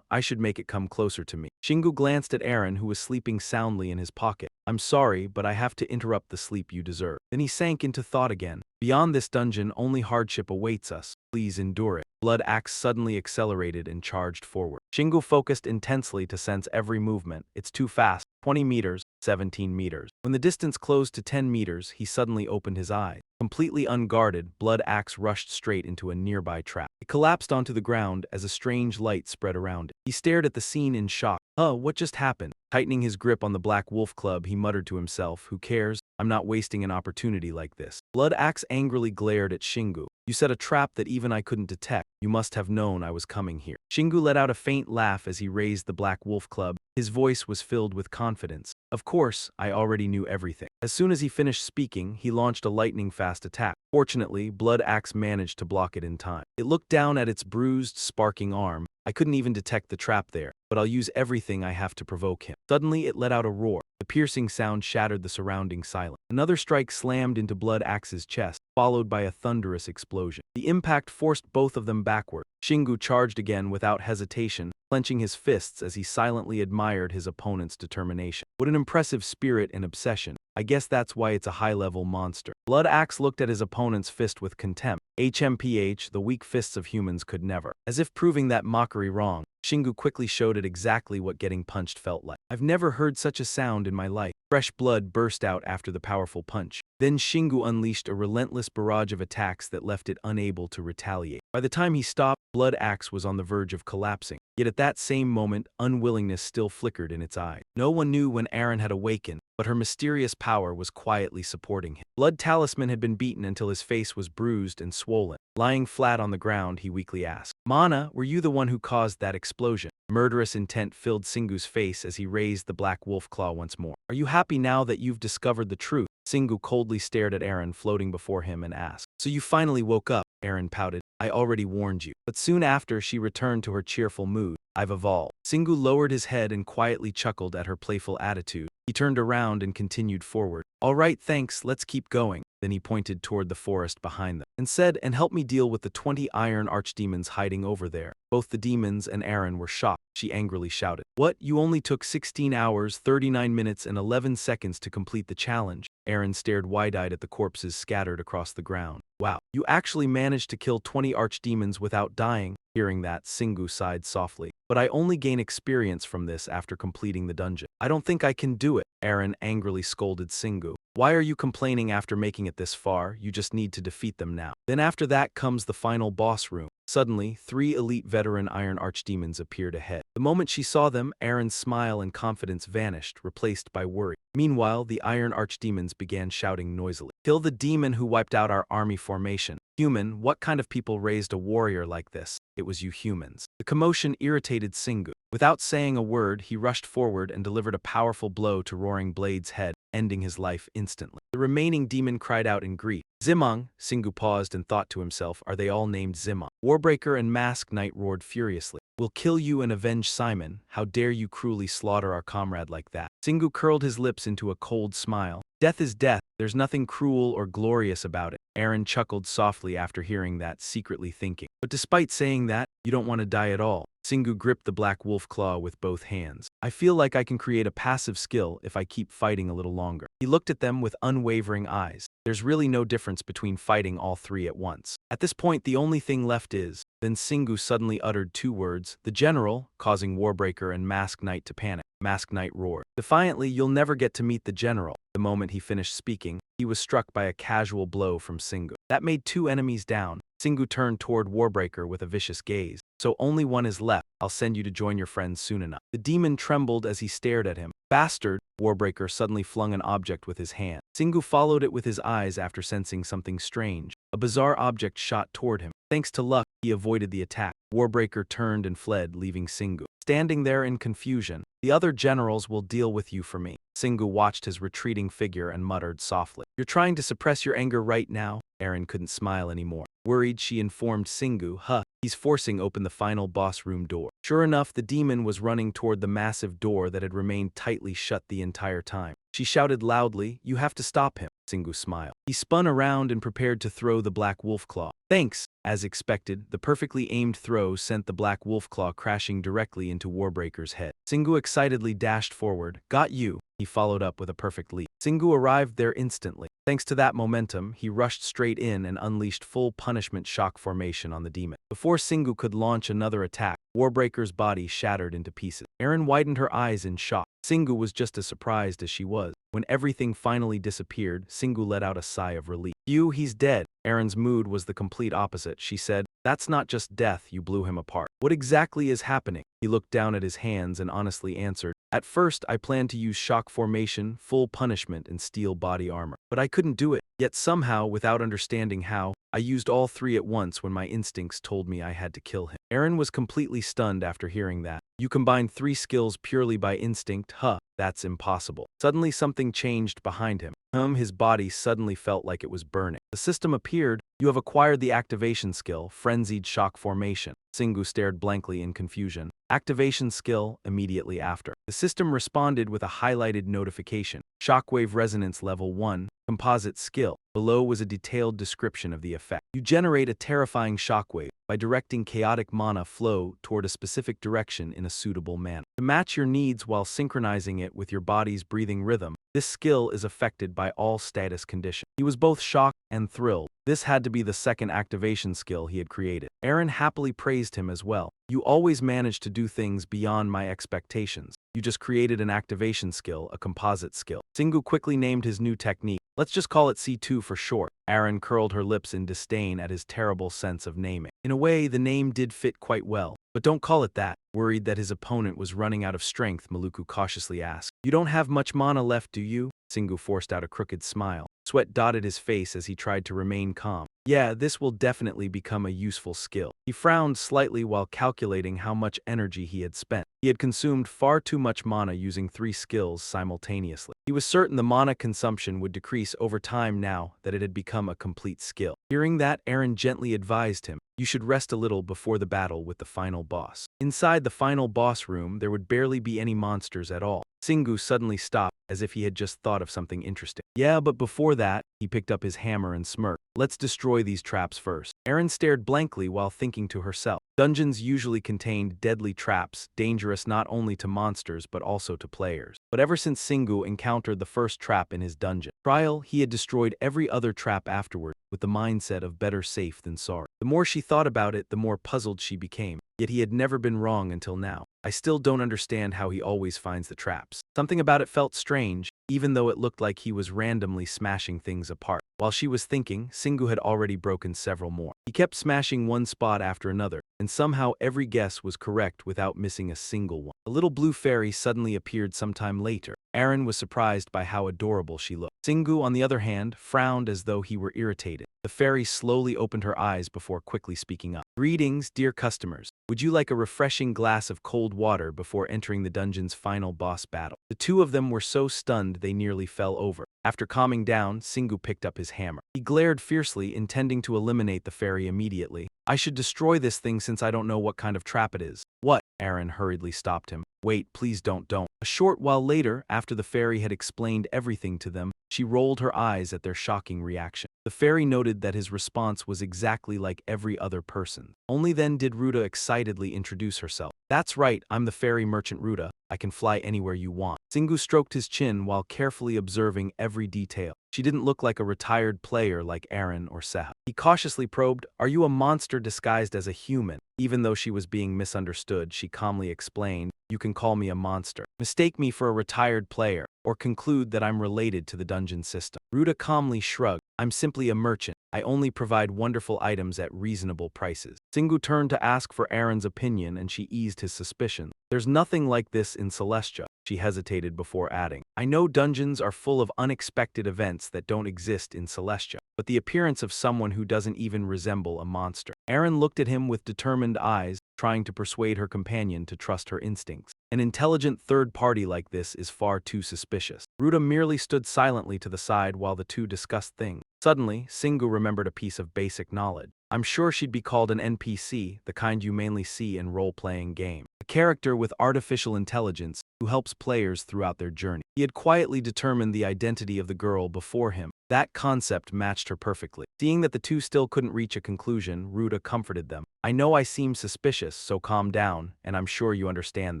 I should make it come closer to me. Shingu glanced at Aaron, who was sleeping soundly in his pocket. I'm sorry, but I have to interrupt the sleep you deserve. Then he sank into thought again. Beyond this dungeon, only hardship awaits us. Please endure it. Blood Axe suddenly accelerated and charged forward. Shingu focused intensely to sense every movement. It's too fast. 20 meters, 17 meters. When the distance closed to 10 meters, he suddenly opened his eyes. Completely unguarded, Blood Axe rushed straight into a nearby trap. It collapsed onto the ground as a strange light spread around it. He stared at the scene in shock. What just happened? Tightening his grip on the Black Wolf Club, he muttered to himself, who cares? I'm not wasting an opportunity like this. Blood Axe angrily glared at Shingu. You set a trap that even I couldn't detect. You must have known I was coming here. Shingu let out a faint laugh as he raised the Black Wolf Club. His voice was filled with confidence. Of course, I already knew everything. As soon as he finished speaking, he launched a lightning-fast attack. Fortunately, Blood Axe managed to block it in time. It looked down at its bruised, sparking arm. I couldn't even detect the trap there, but I'll use everything I have to provoke him. Suddenly, it let out a roar. The piercing sound shattered the surrounding silence. Another strike slammed into Blood Axe's chest, followed by a thunderous explosion. The impact forced both of them backward. Shingu charged again without hesitation, clenching his fists as he silently admired his opponent's determination. What an impressive spirit and obsession. I guess that's why it's a high-level monster. Blood Axe looked at his opponent's fist with contempt. HMPH, the weak fists of humans could never. As if proving that mockery wrong, Shingu quickly showed it exactly what getting punched felt like. I've never heard such a sound in my life. Fresh blood burst out after the powerful punch. Then Shingu unleashed a relentless barrage of attacks that left it unable to retaliate. By the time he stopped, blood axe was on the verge of collapsing. Yet at that same moment, unwillingness still flickered in its eye. No one knew when Aaron had awakened, but her mysterious power was quietly supporting him. Blood Talisman had been beaten until his face was bruised and swollen. Lying flat on the ground, he weakly asked, "Mana, were you the one who caused that explosion?" Murderous intent filled Singu's face as he raised the black wolf claw once more. "Are you happy now that you've discovered the truth?" Singu coldly stared at Aaron floating before him and asked, "So you finally woke up?" Aaron pouted, "I already warned you." But soon after, she returned to her cheerful mood. "I've evolved." Singu lowered his head and quietly chuckled at her playful attitude. He turned around and continued forward. "All right, thanks, let's keep going." Then he pointed toward the forest behind them and said, "And help me deal with the 20 iron archdemons hiding over there." Both the demons and Aaron were shocked. She angrily shouted, "What? You only took 16 hours, 39 minutes, and 11 seconds to complete the challenge?" Aaron stared wide-eyed at the corpses scattered across the ground. "Wow, you actually managed to kill 20 archdemons without dying." Hearing that, Singu sighed softly. "But I only gain experience from this after completing the dungeon." "I don't think I can do it," Aaron angrily scolded Singu. "Why are you complaining after making it this far? You just need to defeat them now." Then after that comes the final boss room. Suddenly, 3 elite veteran Iron Archdemons appeared ahead. The moment she saw them, Aaron's smile and confidence vanished, replaced by worry. Meanwhile, the Iron Archdemons began shouting noisily, "Kill the demon who wiped out our army formation." "Human, what kind of people raised a warrior like this?" "It was you humans." The commotion irritated Singu. Without saying a word, he rushed forward and delivered a powerful blow to Roaring Blade's head, ending his life instantly. The remaining demon cried out in grief. "Zimong," Singu paused and thought to himself, "are they all named Zimong?" Warbreaker and Masked Knight roared furiously, "We'll kill you and avenge Simon. How dare you cruelly slaughter our comrade like that?" Singu curled his lips into a cold smile. "Death is death. There's nothing cruel or glorious about it." Aaron chuckled softly after hearing that, secretly thinking, "But despite saying that, you don't want to die at all." Singu gripped the black wolf claw with both hands. "I feel like I can create a passive skill if I keep fighting a little longer." He looked at them with unwavering eyes. There's really no difference between fighting all 3 at once. At this point, the only thing left is. Then Singu suddenly uttered 2 words, "The General," causing Warbreaker and Masked Knight to panic. Masked Knight roared, "Defiantly, you'll never get to meet the General." The moment he finished speaking, he was struck by a casual blow from Singu. That made 2 enemies down. Singu turned toward Warbreaker with a vicious gaze. "So only one is left. I'll send you to join your friends soon enough." The demon trembled as he stared at him. "Bastard!" Warbreaker suddenly flung an object with his hand. Singu followed it with his eyes after sensing something strange. A bizarre object shot toward him. Thanks to luck, he avoided the attack. Warbreaker turned and fled, leaving Singu standing there in confusion. "The other generals will deal with you for me." Singu watched his retreating figure and muttered softly, "You're trying to suppress your anger right now?" Aaron couldn't smile anymore. Worried, she informed Singu, he's forcing open the final boss room door." Sure enough, the demon was running toward the massive door that had remained tightly shut the entire time. She shouted loudly, "You have to stop him." Singu smiled. He spun around and prepared to throw the black wolf claw. "Thanks." As expected, the perfectly aimed throw sent the black wolf claw crashing directly into Warbreaker's head. Singu excitedly dashed forward. "Got you." He followed up with a perfect leap. Singu arrived there instantly. Thanks to that momentum, he rushed straight in and unleashed full punishment shock formation on the demon. Before Singu could launch another attack, Warbreaker's body shattered into pieces. Aaron widened her eyes in shock. Singu was just as surprised as she was. When everything finally disappeared, Singu let out a sigh of relief. "Phew, he's dead." Aaron's mood was the complete opposite. She said, "That's not just death, you blew him apart. What exactly is happening?" He looked down at his hands and honestly answered, "At first, I planned to use shock formation, full punishment, and steel body armor. But I couldn't do it. Yet somehow, without understanding how, I used all 3 at once when my instincts told me I had to kill him." Aaron was completely stunned after hearing that. "You combined 3 skills purely by instinct? That's impossible." Suddenly something changed behind him. His body suddenly felt like it was burning. The system appeared. "You have acquired the activation skill, Frenzied Shock Formation." Singu stared blankly in confusion. Activation skill, immediately after. The system responded with a highlighted notification. Shockwave Resonance Level 1, Composite Skill. Below was a detailed description of the effect. You generate a terrifying shockwave by directing chaotic mana flow toward a specific direction in a suitable manner. To match your needs while synchronizing it with your body's breathing rhythm, this skill is affected by all status conditions. He was both shocked and thrilled. This had to be the second activation skill he had created. Aaron happily praised him as well. "You always manage to do things beyond my expectations. You just created an activation skill, a composite skill." Singu quickly named his new technique. "Let's just call it C2 for short." Aaron curled her lips in disdain at his terrible sense of naming. In a way, the name did fit quite well. But don't call it that. Worried that his opponent was running out of strength, Maluku cautiously asked. You don't have much mana left, do you? Singu forced out a crooked smile. Sweat dotted his face as he tried to remain calm. Yeah, this will definitely become a useful skill. He frowned slightly while calculating how much energy he had spent. He had consumed far too much mana using 3 skills simultaneously. He was certain the mana consumption would decrease over time now that it had become a complete skill. Hearing that, Aaron gently advised him, you should rest a little before the battle with the final boss. Inside the final boss room, there would barely be any monsters at all. Singu suddenly stopped, as if he had just thought of something interesting. Yeah, but before that, he picked up his hammer and smirked. Let's destroy these traps first. Aaron stared blankly while thinking to herself. Dungeons usually contained deadly traps, dangerous not only to monsters but also to players. But ever since Singu encountered the first trap in his dungeon trial, he had destroyed every other trap afterward, with the mindset of better safe than sorry. The more she thought about it, the more puzzled she became. Yet he had never been wrong until now. I still don't understand how he always finds the traps. Something about it felt strange, even though it looked like he was randomly smashing things apart. While she was thinking, Singu had already broken several more. He kept smashing one spot after another, and somehow every guess was correct without missing a single one. A little blue fairy suddenly appeared sometime later. Aaron was surprised by how adorable she looked. Singu, on the other hand, frowned as though he were irritated. The fairy slowly opened her eyes before quickly speaking up. Greetings, dear customers. Would you like a refreshing glass of cold water before entering the dungeon's final boss battle? The two of them were so stunned they nearly fell over. After calming down, Singu picked up his hammer. He glared fiercely, intending to eliminate the fairy immediately. I should destroy this thing since I don't know what kind of trap it is. What? Aaron hurriedly stopped him. Wait, please don't. A short while later, after the fairy had explained everything to them, she rolled her eyes at their shocking reaction. The fairy noted that his response was exactly like every other person. Only then did Ruta excitedly introduce herself. That's right, I'm the fairy merchant Ruta. I can fly anywhere you want. Singu stroked his chin while carefully observing every detail. She didn't look like a retired player like Aaron or Seha. He cautiously probed, Are you a monster disguised as a human? Even though she was being misunderstood, she calmly explained, You can call me a monster. Mistake me for a retired player, or conclude that I'm related to the dungeon system. Ruta calmly shrugged, I'm simply a merchant. I only provide wonderful items at reasonable prices. Singu turned to ask for Aaron's opinion and she eased his suspicion. There's nothing like this in Celestia. She hesitated before adding, I know dungeons are full of unexpected events that don't exist in Celestia, but the appearance of someone who doesn't even resemble a monster. Aaron looked at him with determined eyes, trying to persuade her companion to trust her instincts. An intelligent third party like this is far too suspicious. Ruta merely stood silently to the side while the two discussed things. Suddenly, Singu remembered a piece of basic knowledge. I'm sure she'd be called an NPC, the kind you mainly see in role-playing games. A character with artificial intelligence who helps players throughout their journey. He had quietly determined the identity of the girl before him. That concept matched her perfectly. Seeing that the two still couldn't reach a conclusion, Ruta comforted them. I know I seem suspicious, so calm down, and I'm sure you understand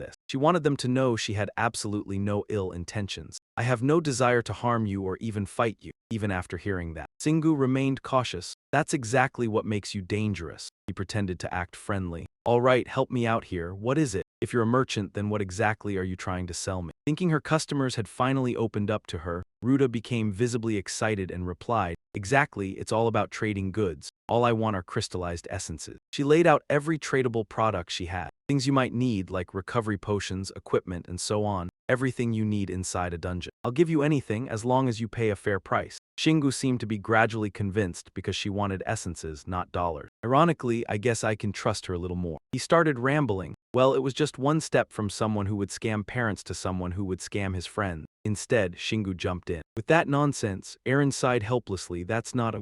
this. She wanted them to know she had absolutely no ill intentions. I have no desire to harm you or even fight you, even after hearing that. Singu remained cautious. That's exactly what makes you dangerous. He pretended to act friendly. All right, help me out here. What is it? If you're a merchant, then what exactly are you trying to sell me? Thinking her customers had finally opened up to her, Ruta became visibly excited and replied, Exactly, it's all about trading goods. All I want are crystallized essences. She laid out every tradable product she had. Things you might need like recovery potions, equipment, and so on. Everything you need inside a dungeon. I'll give you anything as long as you pay a fair price. Shingu seemed to be gradually convinced because she wanted essences, not dollars. Ironically, I guess I can trust her a little more. He started rambling. Well, it was just one step from someone who would scam parents to someone who would scam his friends. Instead, Shingu jumped in. With that nonsense, Aaron sighed helplessly. That's not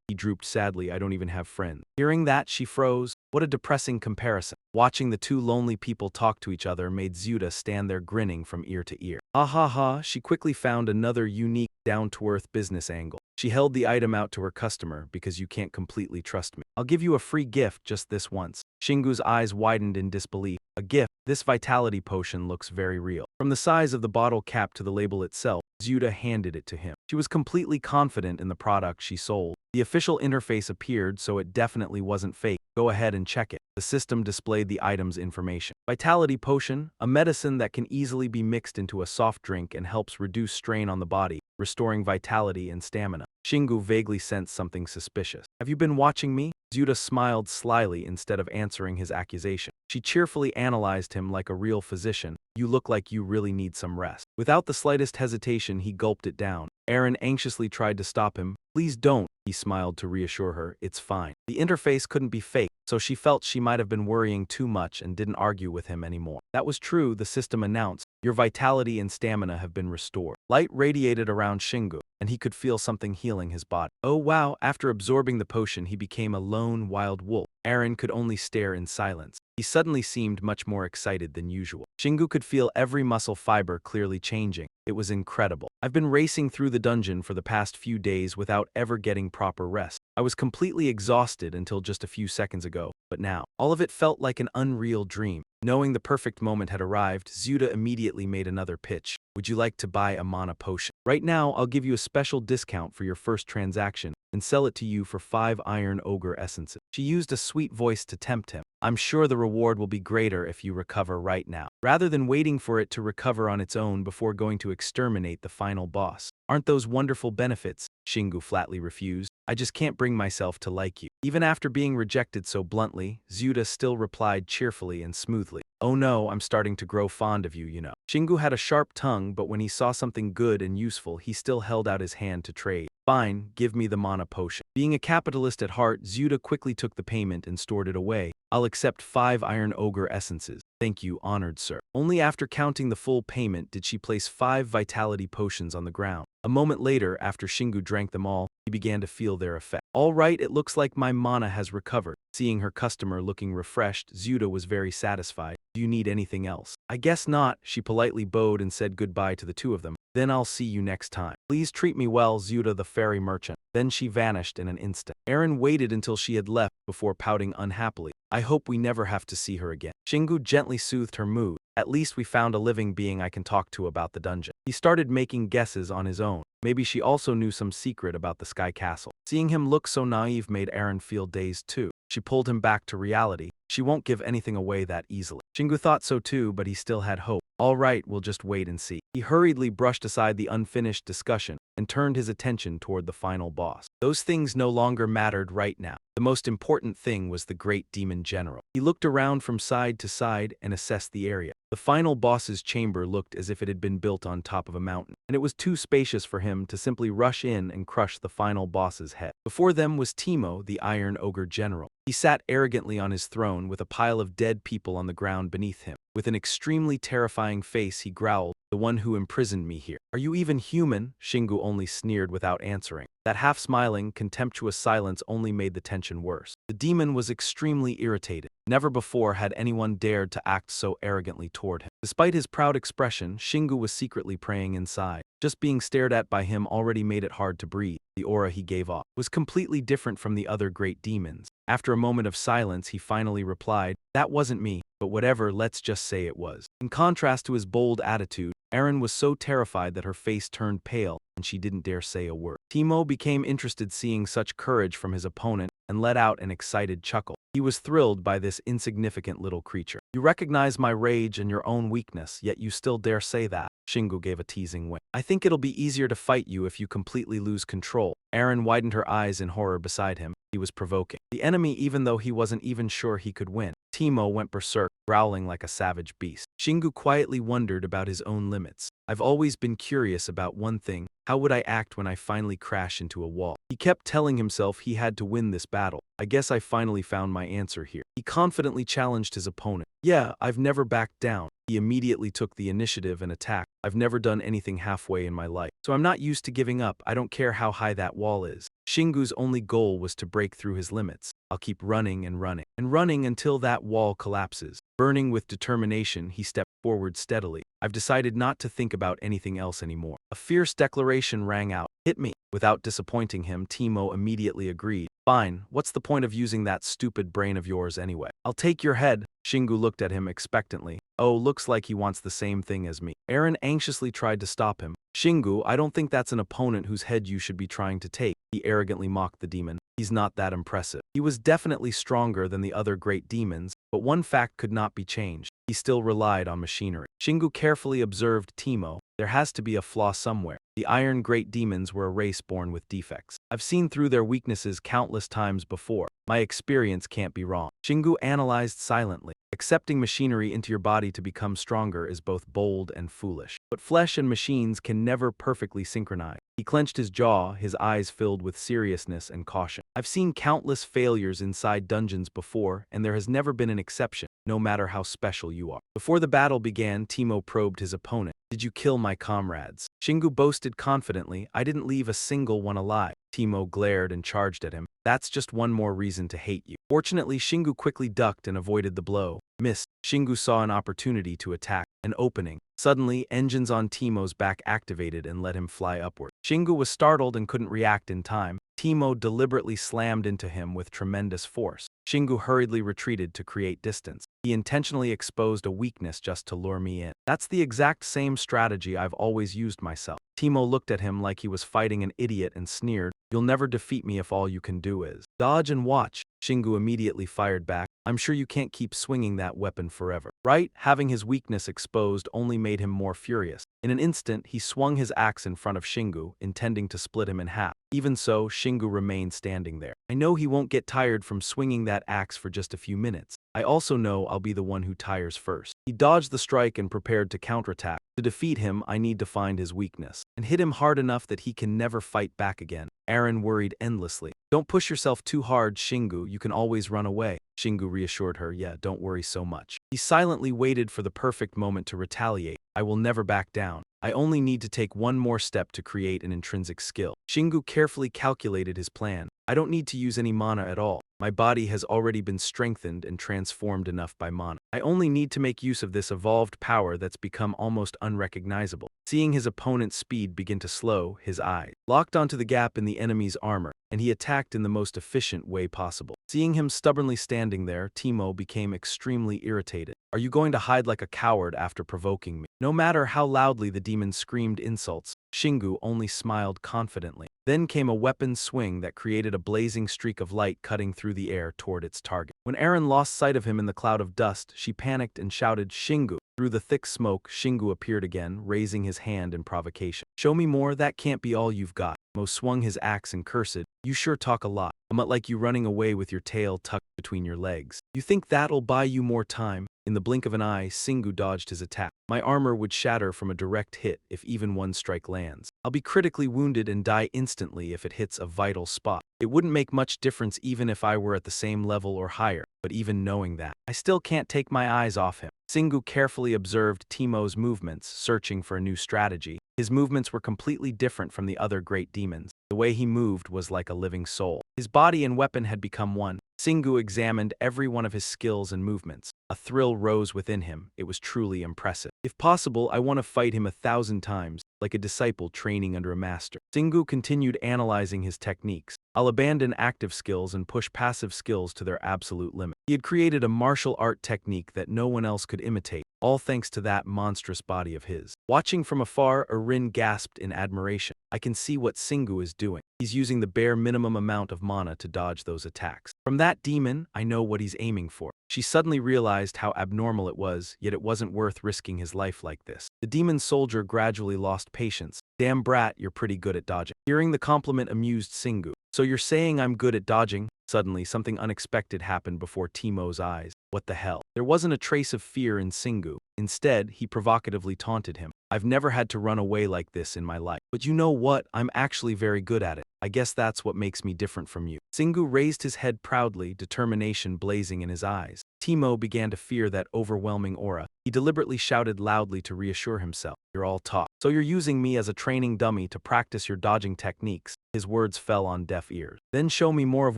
He drooped sadly. I don't even have friends. Hearing that, she froze. What a depressing comparison. Watching the two lonely people talk to each other made Zuta stand there grinning from ear to ear. Ha ha ha, she quickly found another unique, down-to-earth business angle. She held the item out to her customer because you can't completely trust me. I'll give you a free gift just this once. Shingu's eyes widened in disbelief. A gift? This vitality potion looks very real. From the size of the bottle cap to the label itself, Zuta handed it to him. She was completely confident in the product she sold. The official interface appeared, so it definitely wasn't fake. Go ahead and check it. The system displayed the item's information. Vitality potion, a medicine that can easily be mixed into a soft drink and helps reduce strain on the body, restoring vitality and stamina. Shingu vaguely sensed something suspicious. Have you been watching me? Zuda smiled slyly instead of answering his accusation. She cheerfully analyzed him like a real physician. You look like you really need some rest. Without the slightest hesitation, he gulped it down. Aaron anxiously tried to stop him. Please don't, he smiled to reassure her. It's fine. The interface couldn't be fake, so she felt she might have been worrying too much and didn't argue with him anymore. That was true, the system announced. Your vitality and stamina have been restored. Light radiated around Shingu, and he could feel something healing his body. Oh wow, after absorbing the potion, he became a lone wild wolf. Aaron could only stare in silence. He suddenly seemed much more excited than usual. Shingu could feel every muscle fiber clearly changing. It was incredible. I've been racing through the dungeon for the past few days without ever getting proper rest. I was completely exhausted until just a few seconds ago, but now, all of it felt like an unreal dream. Knowing the perfect moment had arrived, Zuda immediately made another pitch. Would you like to buy a mana potion? Right now, I'll give you a special discount for your first transaction and sell it to you for 5 iron ogre essences. She used a sweet voice to tempt him. I'm sure the reward will be greater if you recover right now, rather than waiting for it to recover on its own before going to exterminate the final boss. Aren't those wonderful benefits? Shingu flatly refused. I just can't bring myself to like you. Even after being rejected so bluntly, Zuda still replied cheerfully and smoothly. Oh no, I'm starting to grow fond of you, you know. Shingu had a sharp tongue, but when he saw something good and useful, he still held out his hand to trade. Fine, give me the mana potion. Being a capitalist at heart, Zuda quickly took the payment and stored it away. I'll accept 5 iron ogre essences. Thank you, honored sir. Only after counting the full payment did she place 5 vitality potions on the ground. A moment later, after Shingu drank them all, he began to feel their effect. All right, it looks like my mana has recovered. Seeing her customer looking refreshed, Zuda was very satisfied. Do you need anything else? I guess not. She politely bowed and said goodbye to the two of them. Then I'll see you next time. Please treat me well, Zuda the fairy merchant. Then she vanished in an instant. Aaron waited until she had left before pouting unhappily. I hope we never have to see her again. Shingu gently soothed her mood. At least we found a living being I can talk to about the dungeon. He started making guesses on his own. Maybe she also knew some secret about the Sky Castle. Seeing him look so naive made Aaron feel dazed too. She pulled him back to reality. She won't give anything away that easily. Shingu thought so too, but he still had hope. All right, we'll just wait and see. He hurriedly brushed aside the unfinished discussion and turned his attention toward the final boss. Those things no longer mattered right now. The most important thing was the great demon general. He looked around from side to side and assessed the area. The final boss's chamber looked as if it had been built on top of a mountain, and it was too spacious for him to simply rush in and crush the final boss's head. Before them was Teemo, the Iron Ogre General. He sat arrogantly on his throne with a pile of dead people on the ground beneath him. With an extremely terrifying face, he growled, "The one who imprisoned me here. Are you even human?" Shingu only sneered without answering. That half-smiling, contemptuous silence only made the tension worse. The demon was extremely irritated. Never before had anyone dared to act so arrogantly toward him. Despite his proud expression, Shingu was secretly praying inside. Just being stared at by him already made it hard to breathe. The aura he gave off was completely different from the other great demons. After a moment of silence, he finally replied, "That wasn't me, but whatever, let's just say it was." In contrast to his bold attitude, Aaron was so terrified that her face turned pale and she didn't dare say a word. Teemo became interested seeing such courage from his opponent and let out an excited chuckle. He was thrilled by this insignificant little creature. "You recognize my rage and your own weakness, yet you still dare say that." Shingu gave a teasing wink. "I think it'll be easier to fight you if you completely lose control." Aaron widened her eyes in horror beside him. He was provoking the enemy even though he wasn't even sure he could win. Teemo went berserk, growling like a savage beast. Shingu quietly wondered about his own limits. "I've always been curious about one thing. How would I act when I finally crash into a wall?" He kept telling himself he had to win this battle. "I guess I finally found my answer here." He confidently challenged his opponent. "Yeah, I've never backed down." He immediately took the initiative and attacked. "I've never done anything halfway in my life, so I'm not used to giving up. I don't care how high that wall is." Shingu's only goal was to break through his limits. "I'll keep running and running and running until that wall collapses." Burning with determination, he stepped forward steadily. "I've decided not to think about anything else anymore." A fierce declaration rang out. "Hit me." Without disappointing him, Teemo immediately agreed. "Fine, what's the point of using that stupid brain of yours anyway? I'll take your head." Shingu looked at him expectantly. "Oh, looks like he wants the same thing as me." Aaron anxiously tried to stop him. "Shingu, I don't think that's an opponent whose head you should be trying to take." He arrogantly mocked the demon. "He's not that impressive." He was definitely stronger than the other great demons, but one fact could not be changed. He still relied on machinery. Shingu carefully observed Teemo. There has to be a flaw somewhere. The Iron Great Demons were a race born with defects. I've seen through their weaknesses countless times before. My experience can't be wrong. Shingu analyzed silently. Accepting machinery into your body to become stronger is both bold and foolish. But flesh and machines can never perfectly synchronize. He clenched his jaw, his eyes filled with seriousness and caution. I've seen countless failures inside dungeons before, and there has never been an exception, no matter how special you are. Before the battle began, Timo probed his opponent. Did you kill my comrades? Shingu boasted confidently, I didn't leave a single one alive. Timo glared and charged at him. That's just one more reason to hate you. Fortunately, Shingu quickly ducked and avoided the blow. Missed. Shingu saw an opportunity to attack. An opening. Suddenly, engines on Timo's back activated and let him fly upward. Shingu was startled and couldn't react in time. Timo deliberately slammed into him with tremendous force. Shingu hurriedly retreated to create distance. He intentionally exposed a weakness just to lure me in. That's the exact same strategy I've always used myself. Timo looked at him like he was fighting an idiot and sneered, You'll never defeat me if all you can do is dodge and watch. Shingu immediately fired back. I'm sure you can't keep swinging that weapon forever. Right? Having his weakness exposed only made him more furious. In an instant, he swung his axe in front of Shingu, intending to split him in half. Even so, Shingu remained standing there. I know he won't get tired from swinging that axe for just a few minutes. I also know I'll be the one who tires first. He dodged the strike and prepared to counterattack. To defeat him, I need to find his weakness and hit him hard enough that he can never fight back again. Aaron worried endlessly. Don't push yourself too hard, Shingu. You can always run away. Shingu reassured her, yeah, don't worry so much. He silently waited for the perfect moment to retaliate. I will never back down. I only need to take one more step to create an intrinsic skill. Shingu carefully calculated his plan. I don't need to use any mana at all. My body has already been strengthened and transformed enough by mana. I only need to make use of this evolved power that's become almost unrecognizable. Seeing his opponent's speed begin to slow, his eyes locked onto the gap in the enemy's armor, and he attacked in the most efficient way possible. Seeing him stubbornly standing there, Timo became extremely irritated. Are you going to hide like a coward after provoking me? No matter how loudly the demon screamed insults, Shingu only smiled confidently. Then came a weapon swing that created a blazing streak of light cutting through the air toward its target. When Aaron lost sight of him in the cloud of dust, she panicked and shouted, Shingu. Through the thick smoke, Shingu appeared again, raising his hand in provocation. Show me more, that can't be all you've got. Mo swung his axe and cursed, you sure talk a lot. I'm not like you running away with your tail tucked between your legs. You think that'll buy you more time? In the blink of an eye, Shingu dodged his attack. My armor would shatter from a direct hit if even one strike lands. I'll be critically wounded and die instantly if it hits a vital spot. It wouldn't make much difference even if I were at the same level or higher, but even knowing that, I still can't take my eyes off him. Shingu carefully observed Timo's movements, searching for a new strategy. His movements were completely different from the other great demons. The way he moved was like a living soul. His body and weapon had become one. Shingu examined every one of his skills and movements. A thrill rose within him. It was truly impressive. If possible, I want to fight him 1,000 times, like a disciple training under a master. Shingu continued analyzing his techniques. I'll abandon active skills and push passive skills to their absolute limit. He had created a martial art technique that no one else could imitate, all thanks to that monstrous body of his. Watching from afar, Erin gasped in admiration. I can see what Shingu is doing. He's using the bare minimum amount of mana to dodge those attacks. From that demon, I know what he's aiming for. She suddenly realized how abnormal it was, yet it wasn't worth risking his life like this. The demon soldier gradually lost patience. Damn brat, you're pretty good at dodging. Hearing the compliment amused Shingu. So you're saying I'm good at dodging? Suddenly, something unexpected happened before Timo's eyes. What the hell? There wasn't a trace of fear in Shingu. Instead, he provocatively taunted him. I've never had to run away like this in my life. But you know what? I'm actually very good at it. I guess that's what makes me different from you. Shingu raised his head proudly, determination blazing in his eyes. Timo began to fear that overwhelming aura. He deliberately shouted loudly to reassure himself. You're all talk. So you're using me as a training dummy to practice your dodging techniques. His words fell on deaf ears. Then show me more of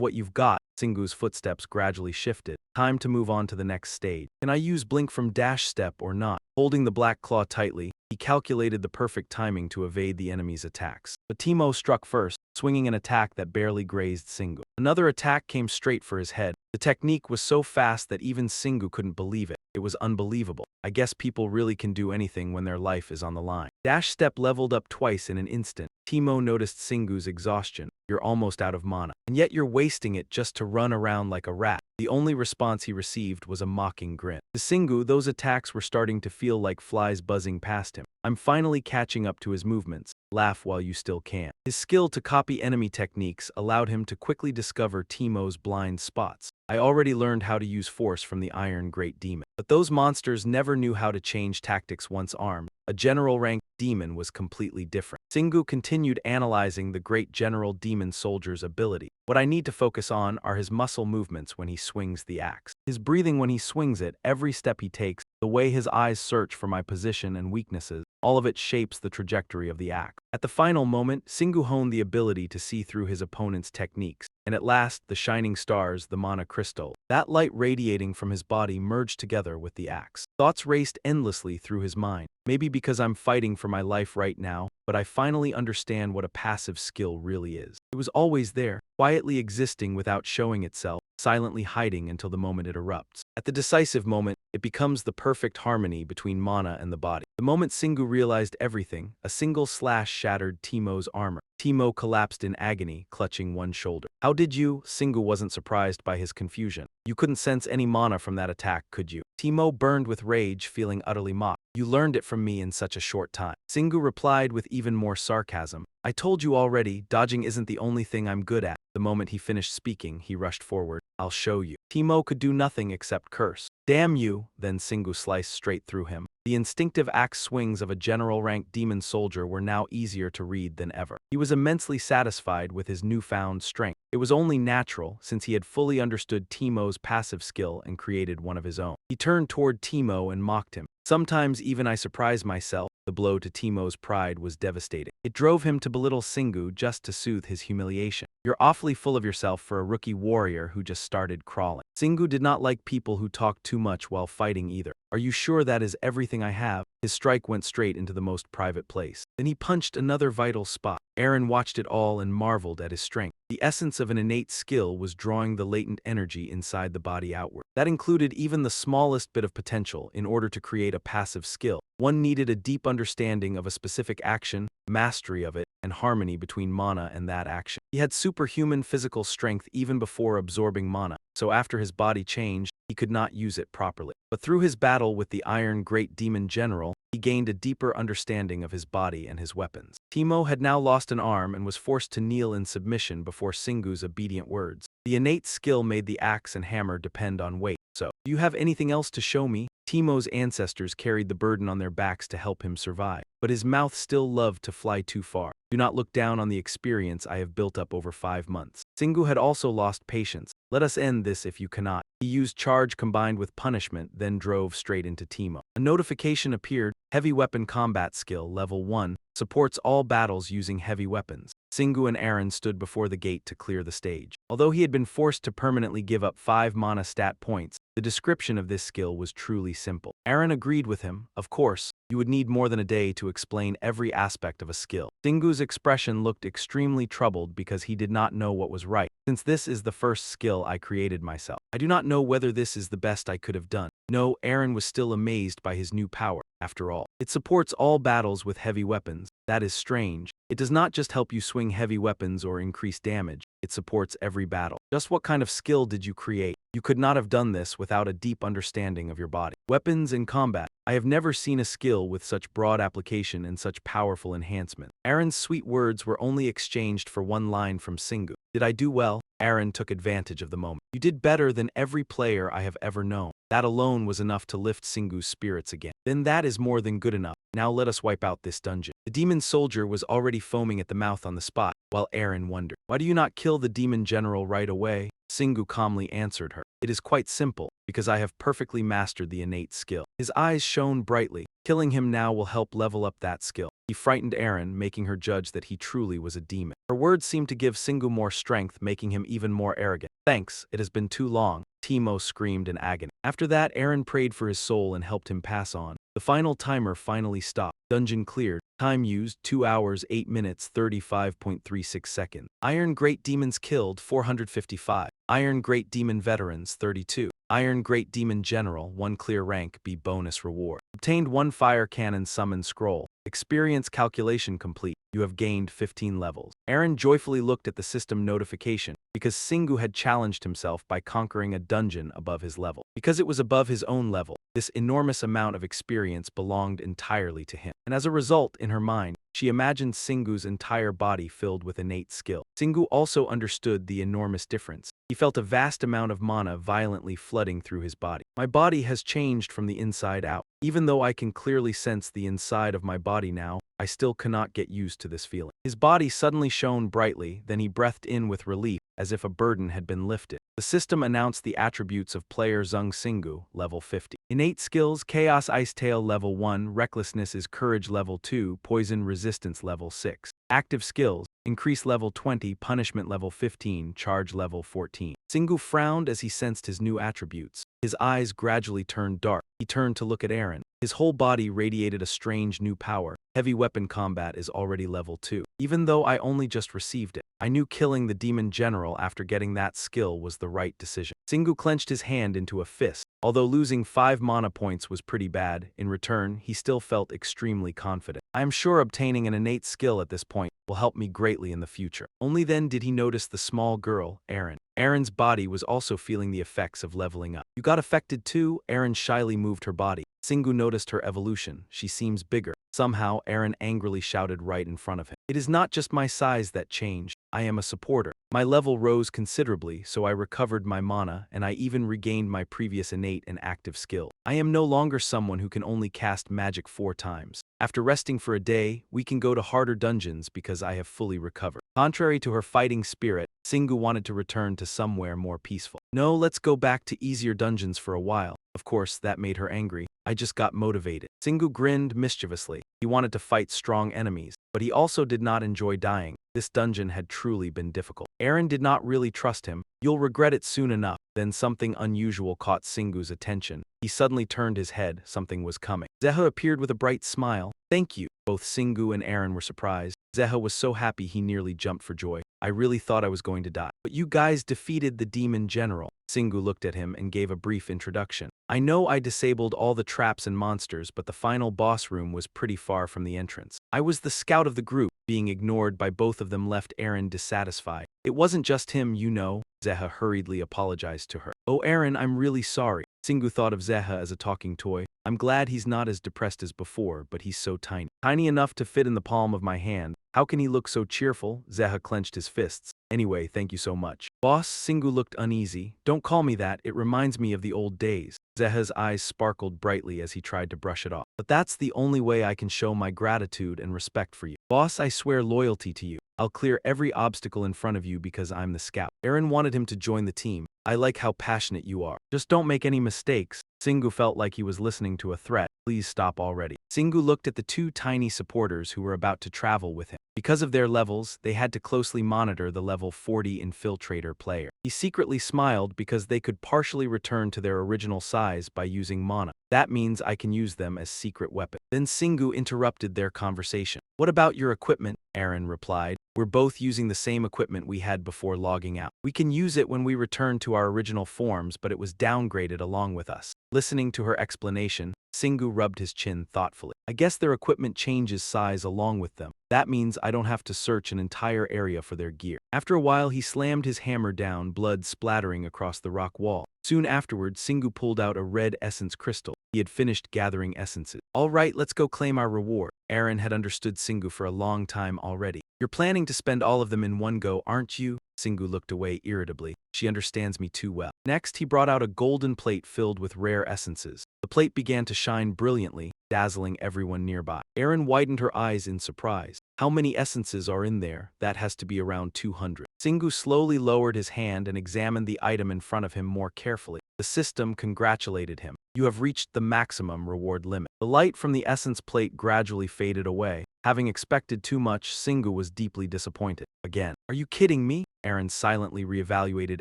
what you've got. Shingu's footsteps gradually shifted. Time to move on to the next stage. Can I use blink from dash step or not? Holding the black claw tightly, he calculated the perfect timing to evade the enemy's attacks. But Timo struck first, swinging an attack that barely grazed Shingu. Another attack came straight for his head. The technique was so fast that even Shingu couldn't believe it. It was unbelievable. I guess people really can do anything when their life is on the line. Dash step leveled up twice in an instant. Timo noticed Singu's exhaustion. You're almost out of mana, and yet you're wasting it just to run around like a rat. The only response he received was a mocking grin. To Singu, those attacks were starting to feel like flies buzzing past him. I'm finally catching up to his movements. Laugh while you still can. His skill to copy enemy techniques allowed him to quickly discover Timo's blind spots. I already learned how to use force from the Iron Great Demon. But those monsters never knew how to change tactics once armed. A general-ranked demon was completely different. Singu continued analyzing the great general demon soldier's ability. What I need to focus on are his muscle movements when he swings the axe. His breathing when he swings it, every step he takes, the way his eyes search for my position and weaknesses, all of it shapes the trajectory of the axe. At the final moment, Singu honed the ability to see through his opponent's techniques. And at last, the shining stars, the mana crystal, that light radiating from his body merged together with the axe. Thoughts raced endlessly through his mind. Maybe because I'm fighting for my life right now, but I finally understand what a passive skill really is. It was always there, quietly existing without showing itself, silently hiding until the moment it erupts. At the decisive moment, it becomes the perfect harmony between mana and the body. The moment Singu realized everything, a single slash shattered Timo's armor. Timo collapsed in agony, clutching one shoulder. How did you? Singu wasn't surprised by his confusion. You couldn't sense any mana from that attack, could you? Timo burned with rage, feeling utterly mocked. You learned it from me in such a short time. Singu replied with even more sarcasm. I told you already, dodging isn't the only thing I'm good at. The moment he finished speaking, he rushed forward. I'll show you. Timo could do nothing except curse. Damn you! Then Singu sliced straight through him. The instinctive axe swings of a general-ranked demon soldier were now easier to read than ever. He was immensely satisfied with his newfound strength. It was only natural, since he had fully understood Timo's passive skill and created one of his own. He turned toward Timo and mocked him. Sometimes even I surprise myself. The blow to Timo's pride was devastating. It drove him to belittle Singu just to soothe his humiliation. You're awfully full of yourself for a rookie warrior who just started crawling. Singu did not like people who talked too much while fighting either. Are you sure that is everything I have? His strike went straight into the most private place. Then he punched another vital spot. Eren watched it all and marveled at his strength. The essence of an innate skill was drawing the latent energy inside the body outward. That included even the smallest bit of potential. In order to create a passive skill, one needed a deep understanding of a specific action, mastery of it, and harmony between mana and that action. He had superhuman physical strength even before absorbing mana, so after his body changed, he could not use it properly. But through his battle with the Iron Great Demon General, he gained a deeper understanding of his body and his weapons. Timo had now lost an arm and was forced to kneel in submission before Singu's obedient words. The innate skill made the axe and hammer depend on weight. So, do you have anything else to show me? Timo's ancestors carried the burden on their backs to help him survive, but his mouth still loved to fly too far. Do not look down on the experience I have built up over 5 months. Singu had also lost patience. Let us end this if you cannot. He used charge combined with punishment, then drove straight into Timo. A notification appeared. Heavy weapon combat skill, level 1, supports all battles using heavy weapons. Singu and Eren stood before the gate to clear the stage. Although he had been forced to permanently give up 5 mana stat points, the description of this skill was truly simple. Eren agreed with him. Of course, you would need more than a day to explain every aspect of a skill. Singu's expression looked extremely troubled because he did not know what was right. Since this is the first skill I created myself, I do not know whether this is the best I could have done. No, Eren was still amazed by his new power. After all, it supports all battles with heavy weapons. That is strange. It does not just help you swing heavy weapons or increase damage. It supports every battle. Just what kind of skill did you create? You could not have done this without a deep understanding of your body. Weapons in combat. I have never seen a skill with such broad application and such powerful enhancement. Eren's sweet words were only exchanged for one line from Singu. Did I do well? Eren took advantage of the moment. You did better than every player I have ever known. That alone was enough to lift Singu's spirits again. Then that is more than good enough. Now let us wipe out this dungeon. The demon soldier was already foaming at the mouth on the spot, while Eren wondered, why do you not kill the demon general right away? Singu calmly answered her. It is quite simple, because I have perfectly mastered the innate skill. His eyes shone brightly. Killing him now will help level up that skill. He frightened Eren, making her judge that he truly was a demon. Her words seemed to give Singu more strength, making him even more arrogant. Thanks, it has been too long. Timo screamed in agony. After that, Eren prayed for his soul and helped him pass on. The final timer finally stopped. Dungeon cleared. Time used 2 hours 8 minutes 35.36 seconds. Iron Great Demons killed 455. Iron Great Demon Veterans 32. Iron Great Demon General 1 clear rank B bonus reward. Obtained 1 Fire Cannon Summon Scroll. Experience calculation complete. You have gained 15 levels. Eren joyfully looked at the system notification because Singu had challenged himself by conquering a dungeon above his level. Because it was above his own level, this enormous amount of experience belonged entirely to him. And as a result, in her mind, she imagined Singu's entire body filled with innate skill. Singu also understood the enormous difference. He felt a vast amount of mana violently flooding through his body. My body has changed from the inside out. Even though I can clearly sense the inside of my body now, I still cannot get used to this feeling. His body suddenly shone brightly, then he breathed in with relief, as if a burden had been lifted. The system announced the attributes of player Zung Singu, level 50. Innate skills: Chaos Ice Tail level 1, Recklessness is Courage level 2, Poison Resistance level 6. Active skills: Increase level 20, Punishment level 15, Charge level 14. Singu frowned as he sensed his new attributes. His eyes gradually turned dark. He turned to look at Eren. His whole body radiated a strange new power. Heavy weapon combat is already level 2. Even though I only just received it, I knew killing the demon general after getting that skill was the right decision. Singu clenched his hand into a fist. Although losing 5 mana points was pretty bad, in return, he still felt extremely confident. I am sure obtaining an innate skill at this point will help me greatly in the future. Only then did he notice the small girl, Eren. Eren's body was also feeling the effects of leveling up. You got affected too? Eren shyly moved her body. Singu noticed her evolution. She seems bigger. Somehow, Eren angrily shouted right in front of him. It is not just my size that changed. I am a supporter. My level rose considerably, so I recovered my mana, and I even regained my previous innate and active skill. I am no longer someone who can only cast magic 4 times. After resting for a day, we can go to harder dungeons because I have fully recovered. Contrary to her fighting spirit, Singu wanted to return to somewhere more peaceful. No, let's go back to easier dungeons for a while. Of course, that made her angry. I just got motivated. Singu grinned mischievously. He wanted to fight strong enemies, but he also did not enjoy dying. This dungeon had truly been difficult. Eren did not really trust him. You'll regret it soon enough. Then something unusual caught Singu's attention. He suddenly turned his head. Something was coming. Zeha appeared with a bright smile. Thank you. Both Singu and Eren were surprised. Zeha was so happy he nearly jumped for joy. I really thought I was going to die. But you guys defeated the demon general. Singu looked at him and gave a brief introduction. I know I disabled all the traps and monsters, but the final boss room was pretty far from the entrance. I was the scout of the group. Being ignored by both of them left Eren dissatisfied. It wasn't just him, you know. Zeha hurriedly apologized to her. Oh Eren, I'm really sorry. Singu thought of Zeha as a talking toy. I'm glad he's not as depressed as before, but he's so tiny. Tiny enough to fit in the palm of my hand. How can he look so cheerful? Zeha clenched his fists. Anyway, thank you so much. Boss, Singu looked uneasy. Don't call me that, it reminds me of the old days. Zeha's eyes sparkled brightly as he tried to brush it off. But that's the only way I can show my gratitude and respect for you. Boss, I swear loyalty to you. I'll clear every obstacle in front of you because I'm the scout. Eren wanted him to join the team. I like how passionate you are. Just don't make any mistakes. Singu felt like he was listening to a threat. Please stop already. Singu looked at the 2 tiny supporters who were about to travel with him. Because of their levels, they had to closely monitor the level 40 infiltrator player. He secretly smiled because they could partially return to their original size by using mana. That means I can use them as secret weapons. Then Singu interrupted their conversation. What about your equipment? Eren replied. We're both using the same equipment we had before logging out. We can use it when we return to our original forms, but it was downgraded along with us. Listening to her explanation, Singu rubbed his chin thoughtfully. I guess their equipment changes size along with them. That means I don't have to search an entire area for their gear. After a while, he slammed his hammer down, blood splattering across the rock wall. Soon afterward, Singu pulled out a red essence crystal. He had finished gathering essences. All right, let's go claim our reward. Eren had understood Singu for a long time already. You're planning to spend all of them in one go, aren't you? Singu looked away irritably. She understands me too well. Next, he brought out a golden plate filled with rare essences. The plate began to shine brilliantly, dazzling everyone nearby. Eren widened her eyes in surprise. How many essences are in there? That has to be around 200. Singu slowly lowered his hand and examined the item in front of him more carefully. The system congratulated him. You have reached the maximum reward limit. The light from the essence plate gradually faded away. Having expected too much, Singu was deeply disappointed. Again. Are you kidding me? Aaron silently reevaluated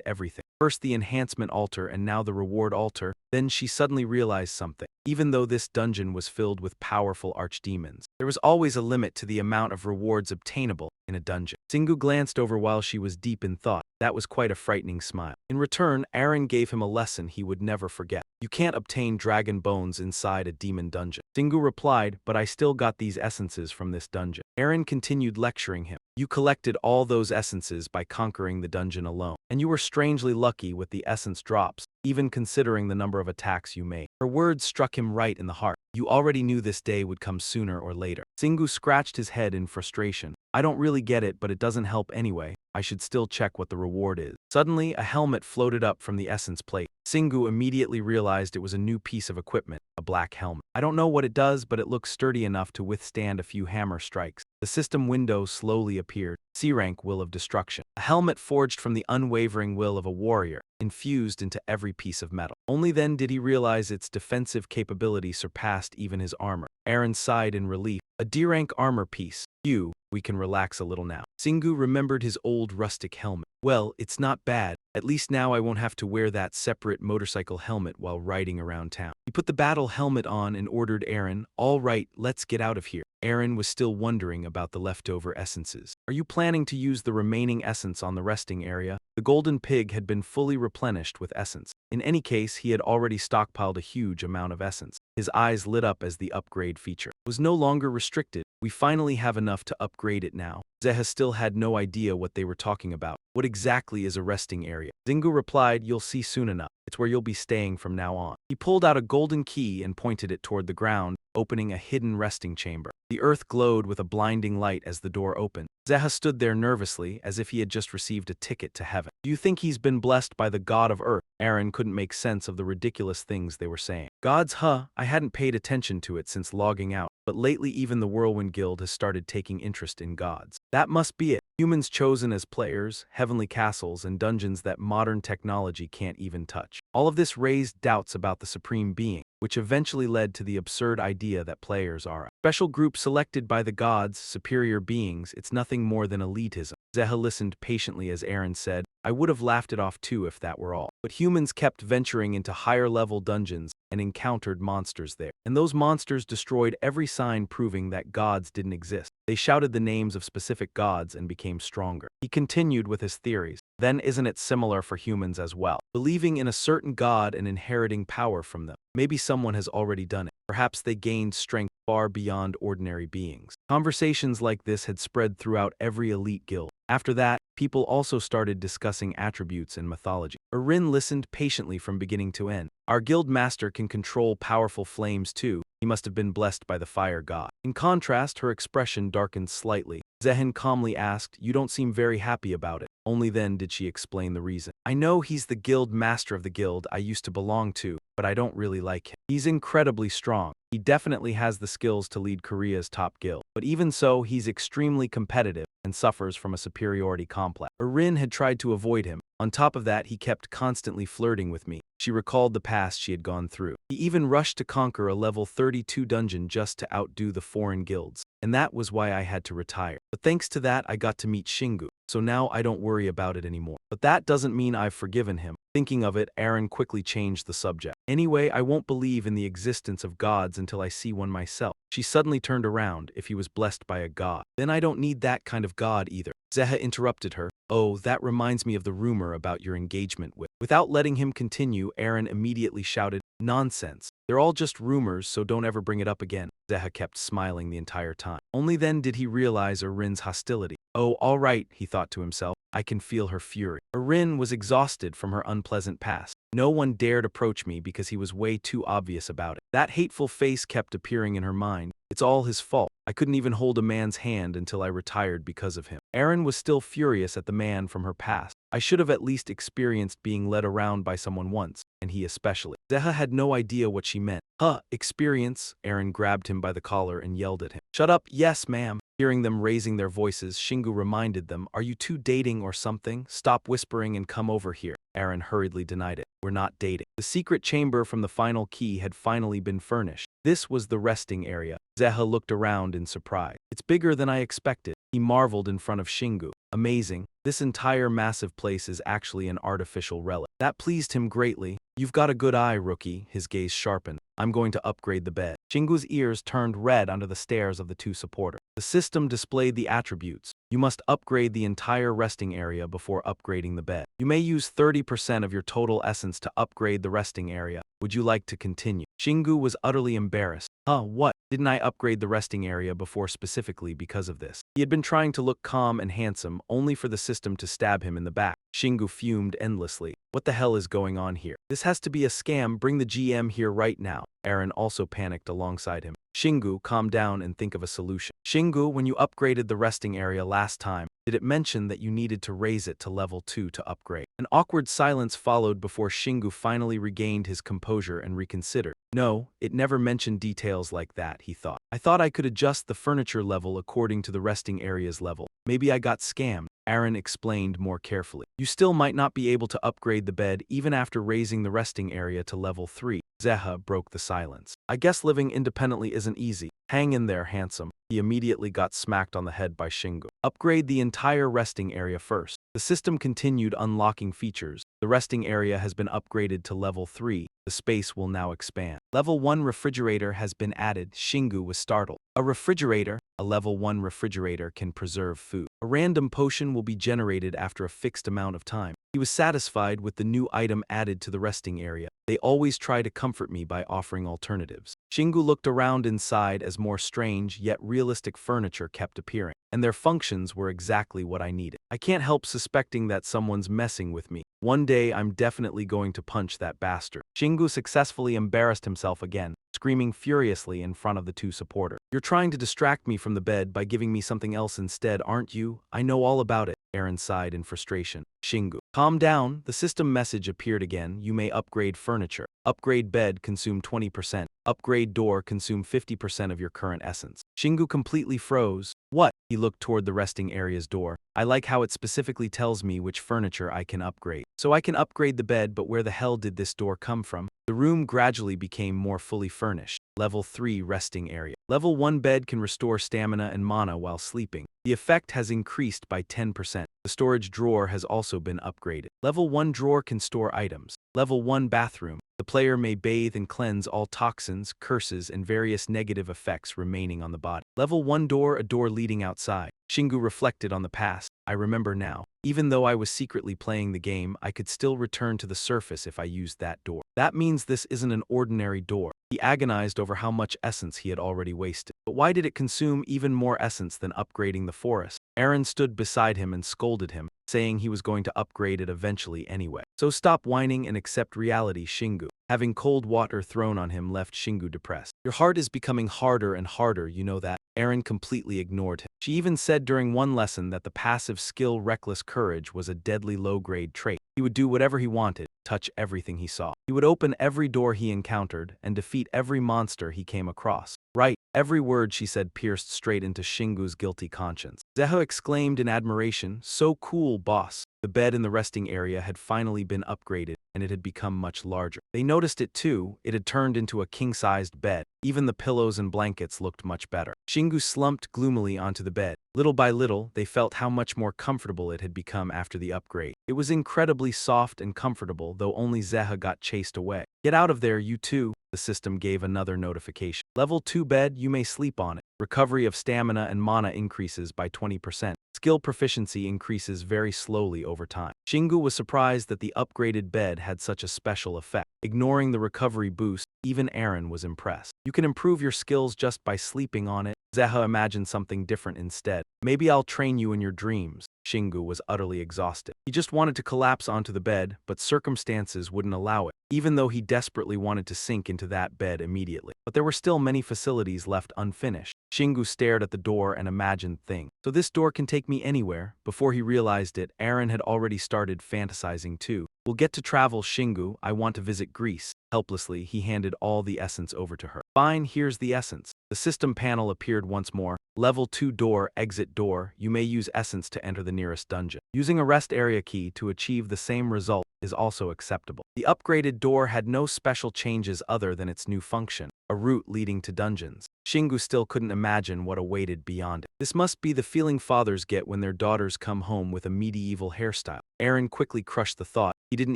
everything. First the enhancement altar and now the reward altar. Then she suddenly realized something. Even though this dungeon was filled with powerful archdemons, there was always a limit to the amount of rewards obtainable in a dungeon. Singu glanced over while she was deep in thought. That was quite a frightening smile. In return, Aaron gave him a lesson he would never forget. You can't obtain dragon bones inside a demon dungeon. Singu replied, but I still got these essences from this dungeon. Aaron continued lecturing him. You collected all those essences by conquering the dungeon alone, and you were strangely lucky with the essence drops, even considering the number of attacks you made. Her words struck him right in the heart. You already knew this day would come sooner or later. Singu scratched his head in frustration. I don't really get it, but it doesn't help anyway. I should still check what the reward is. Suddenly, a helmet floated up from the essence plate. Singu immediately realized it was a new piece of equipment, a black helmet. I don't know what it does, but it looks sturdy enough to withstand a few hammer strikes. The system window slowly appeared. C-rank Will of Destruction. A helmet forged from the unwavering will of a warrior, infused into every piece of metal. Only then did he realize its defensive capability surpassed even his armor. Aaron sighed in relief. A D-rank armor piece. Phew, we can relax a little now. Singu remembered his old rustic helmet. Well, it's not bad. At least now I won't have to wear that separate motorcycle helmet while riding around town. He put the battle helmet on and ordered Aaron, all right, let's get out of here. Aaron was still wondering about the leftover essences. Are you planning to use the remaining essence on the resting area? The golden pig had been fully replenished with essence. In any case, he had already stockpiled a huge amount of essence. His eyes lit up as the upgrade feature was no longer restricted. We finally have enough to upgrade it now. Zeha still had no idea what they were talking about. What exactly is a resting area? Zingu replied, you'll see soon enough. It's where you'll be staying from now on. He pulled out a golden key and pointed it toward the ground, opening a hidden resting chamber. The earth glowed with a blinding light as the door opened. Zeha stood there nervously, as if he had just received a ticket to heaven. Do you think he's been blessed by the god of earth? Aaron couldn't make sense of the ridiculous things they were saying. Gods, huh? I hadn't paid attention to it since logging out, but lately even the Whirlwind Guild has started taking interest in gods. That must be it. Humans chosen as players, heavenly castles, and dungeons that modern technology can't even touch. All of this raised doubts about the supreme being, which eventually led to the absurd idea that players are a special group selected by the gods, superior beings. It's nothing more than elitism. Zeha listened patiently as Aaron said, I would have laughed it off too if that were all. But humans kept venturing into higher-level dungeons and encountered monsters there. And those monsters destroyed every sign proving that gods didn't exist. They shouted the names of specific gods and became stronger. He continued with his theories. Then isn't it similar for humans as well? Believing in a certain god and inheriting power from them. Maybe someone has already done it. Perhaps they gained strength far beyond ordinary beings. Conversations like this had spread throughout every elite guild. After that, people also started discussing attributes in mythology. Erin listened patiently from beginning to end. Our guild master can control powerful flames too. He must have been blessed by the fire god. In contrast, her expression darkened slightly. Zehin calmly asked, you don't seem very happy about it. Only then did she explain the reason. I know he's the guild master of the guild I used to belong to, but I don't really like him. He's incredibly strong. He definitely has the skills to lead Korea's top guild. But even so, he's extremely competitive and suffers from a superiority complex. Erin had tried to avoid him. On top of that, he kept constantly flirting with me. She recalled the past she had gone through. He even rushed to conquer a level 32 dungeon just to outdo the foreign guilds. And that was why I had to retire. But thanks to that, I got to meet Shingu. So now I don't worry about it anymore. But that doesn't mean I've forgiven him. Thinking of it, Aaron quickly changed the subject. Anyway, I won't believe in the existence of gods until I see one myself. She suddenly turned around. If he was blessed by a god, then I don't need that kind of god either. Zeha interrupted her. Oh, that reminds me of the rumor about your engagement with. Without letting him continue, Aaron immediately shouted, nonsense. They're all just rumors, so don't ever bring it up again. Zeha kept smiling the entire time. Only then did he realize Erin's hostility. Oh, all right, he thought to himself. I can feel her fury. Erin was exhausted from her unpleasant past. No one dared approach me because he was way too obvious about it. That hateful face kept appearing in her mind. It's all his fault. I couldn't even hold a man's hand until I retired because of him. Aaron was still furious at the man from her past. I should have at least experienced being led around by someone once, and he especially. Zeha had no idea what she meant. Huh, experience? Aaron grabbed him by the collar and yelled at him. Shut up, yes ma'am. Hearing them raising their voices, Shingu reminded them, are you two dating or something? Stop whispering and come over here. Aaron hurriedly denied it. We're not dating. The secret chamber from the final key had finally been furnished. This was the resting area. Zeha looked around in surprise. It's bigger than I expected. He marveled in front of Shingu. Amazing. This entire massive place is actually an artificial relic. That pleased him greatly. You've got a good eye, rookie, his gaze sharpened. I'm going to upgrade the bed. Shingu's ears turned red under the stares of the two supporters. The system displayed the attributes. You must upgrade the entire resting area before upgrading the bed. You may use 30% of your total essence to upgrade the resting area. Would you like to continue? Shingu was utterly embarrassed. What? Didn't I upgrade the resting area before specifically because of this? He had been trying to look calm and handsome, only for the system to stab him in the back. Shingu fumed endlessly. What the hell is going on here? This has to be a scam. Bring the GM here right now. Aaron also panicked alongside him. Shingu, calm down and think of a solution. Shingu, when you upgraded the resting area last time, did it mention that you needed to raise it to level 2 to upgrade? An awkward silence followed before Shingu finally regained his composure and reconsidered. No, it never mentioned details like that, he thought. I thought I could adjust the furniture level according to the resting area's level. Maybe I got scammed. Aaron explained more carefully. You still might not be able to upgrade the bed even after raising the resting area to level 3. Zeha broke the silence. I guess living independently isn't easy. Hang in there, handsome. He immediately got smacked on the head by Shingu. Upgrade the entire resting area first. The system continued unlocking features. The resting area has been upgraded to level 3. The space will now expand. Level 1 refrigerator has been added. Shingu was startled. A refrigerator? A level 1 refrigerator can preserve food. A random potion will be generated after a fixed amount of time. He was satisfied with the new item added to the resting area. They always try to comfort me by offering alternatives. Shingu looked around inside as more strange yet realistic furniture kept appearing, and their functions were exactly what I needed. I can't help suspecting that someone's messing with me. One day I'm definitely going to punch that bastard. Shingu successfully embarrassed himself again, screaming furiously in front of the two supporters. You're trying to distract me from the bed by giving me something else instead, aren't you? I know all about it. Aaron sighed in frustration. Shingu, calm down. The system message appeared again. You may upgrade furniture. Upgrade bed, consume 20%. Upgrade door, consume 50% of your current essence. Shingu completely froze. What? He looked toward the resting area's door. I like how it specifically tells me which furniture I can upgrade. So I can upgrade the bed, but where the hell did this door come from? The room gradually became more fully furnished. Level 3 resting area. Level 1 bed can restore stamina and mana while sleeping. The effect has increased by 10%. The storage drawer has also been upgraded. Level 1 drawer can store items. Level 1 bathroom. The player may bathe and cleanse all toxins, curses, and various negative effects remaining on the body. Level 1 door, a door leading outside. Shingu reflected on the past. I remember now. Even though I was secretly playing the game, I could still return to the surface if I used that door. That means this isn't an ordinary door. He agonized over how much essence he had already wasted. But why did it consume even more essence than upgrading the forest? Aaron stood beside him and scolded him, saying he was going to upgrade it eventually anyway. So stop whining and accept reality, Shingu. Having cold water thrown on him left Shingu depressed. Your heart is becoming harder and harder, you know that? Aaron completely ignored him. She even said during one lesson that the passive skill reckless courage was a deadly low-grade trait. He would do whatever he wanted, touch everything he saw. He would open every door he encountered and defeat every monster he came across. Right, every word she said pierced straight into Shingu's guilty conscience. Zeho exclaimed in admiration, so cool, boss. The bed in the resting area had finally been upgraded, and it had become much larger. They noticed it too. It had turned into a king-sized bed. Even the pillows and blankets looked much better. Shingu slumped gloomily onto the bed. Little by little, they felt how much more comfortable it had become after the upgrade. It was incredibly soft and comfortable, though only Zeha got chased away. Get out of there, you two. The system gave another notification. Level 2 bed, you may sleep on it. Recovery of stamina and mana increases by 20%. Skill proficiency increases very slowly over time. Shingu was surprised that the upgraded bed had such a special effect. Ignoring the recovery boost, even Aaron was impressed. You can improve your skills just by sleeping on it. Zeha imagined something different instead. Maybe I'll train you in your dreams. Shingu was utterly exhausted. He just wanted to collapse onto the bed, but circumstances wouldn't allow it, even though he desperately wanted to sink into that bed immediately. But there were still many facilities left unfinished. Shingu stared at the door and imagined things. So this door can take me anywhere. Before he realized it, Aaron had already started fantasizing too. We'll get to travel, Shingu. I want to visit Greece. Helplessly, he handed all the essence over to her. Fine, here's the essence. The system panel appeared once more. Level 2 door, exit door. You may use essence to enter the nearest dungeon. Using a rest area key to achieve the same result. is also acceptable. The upgraded door had no special changes other than its new function, a route leading to dungeons. Shingu still couldn't imagine what awaited beyond it. This must be the feeling fathers get when their daughters come home with a medieval hairstyle. Aaron quickly crushed the thought. He didn't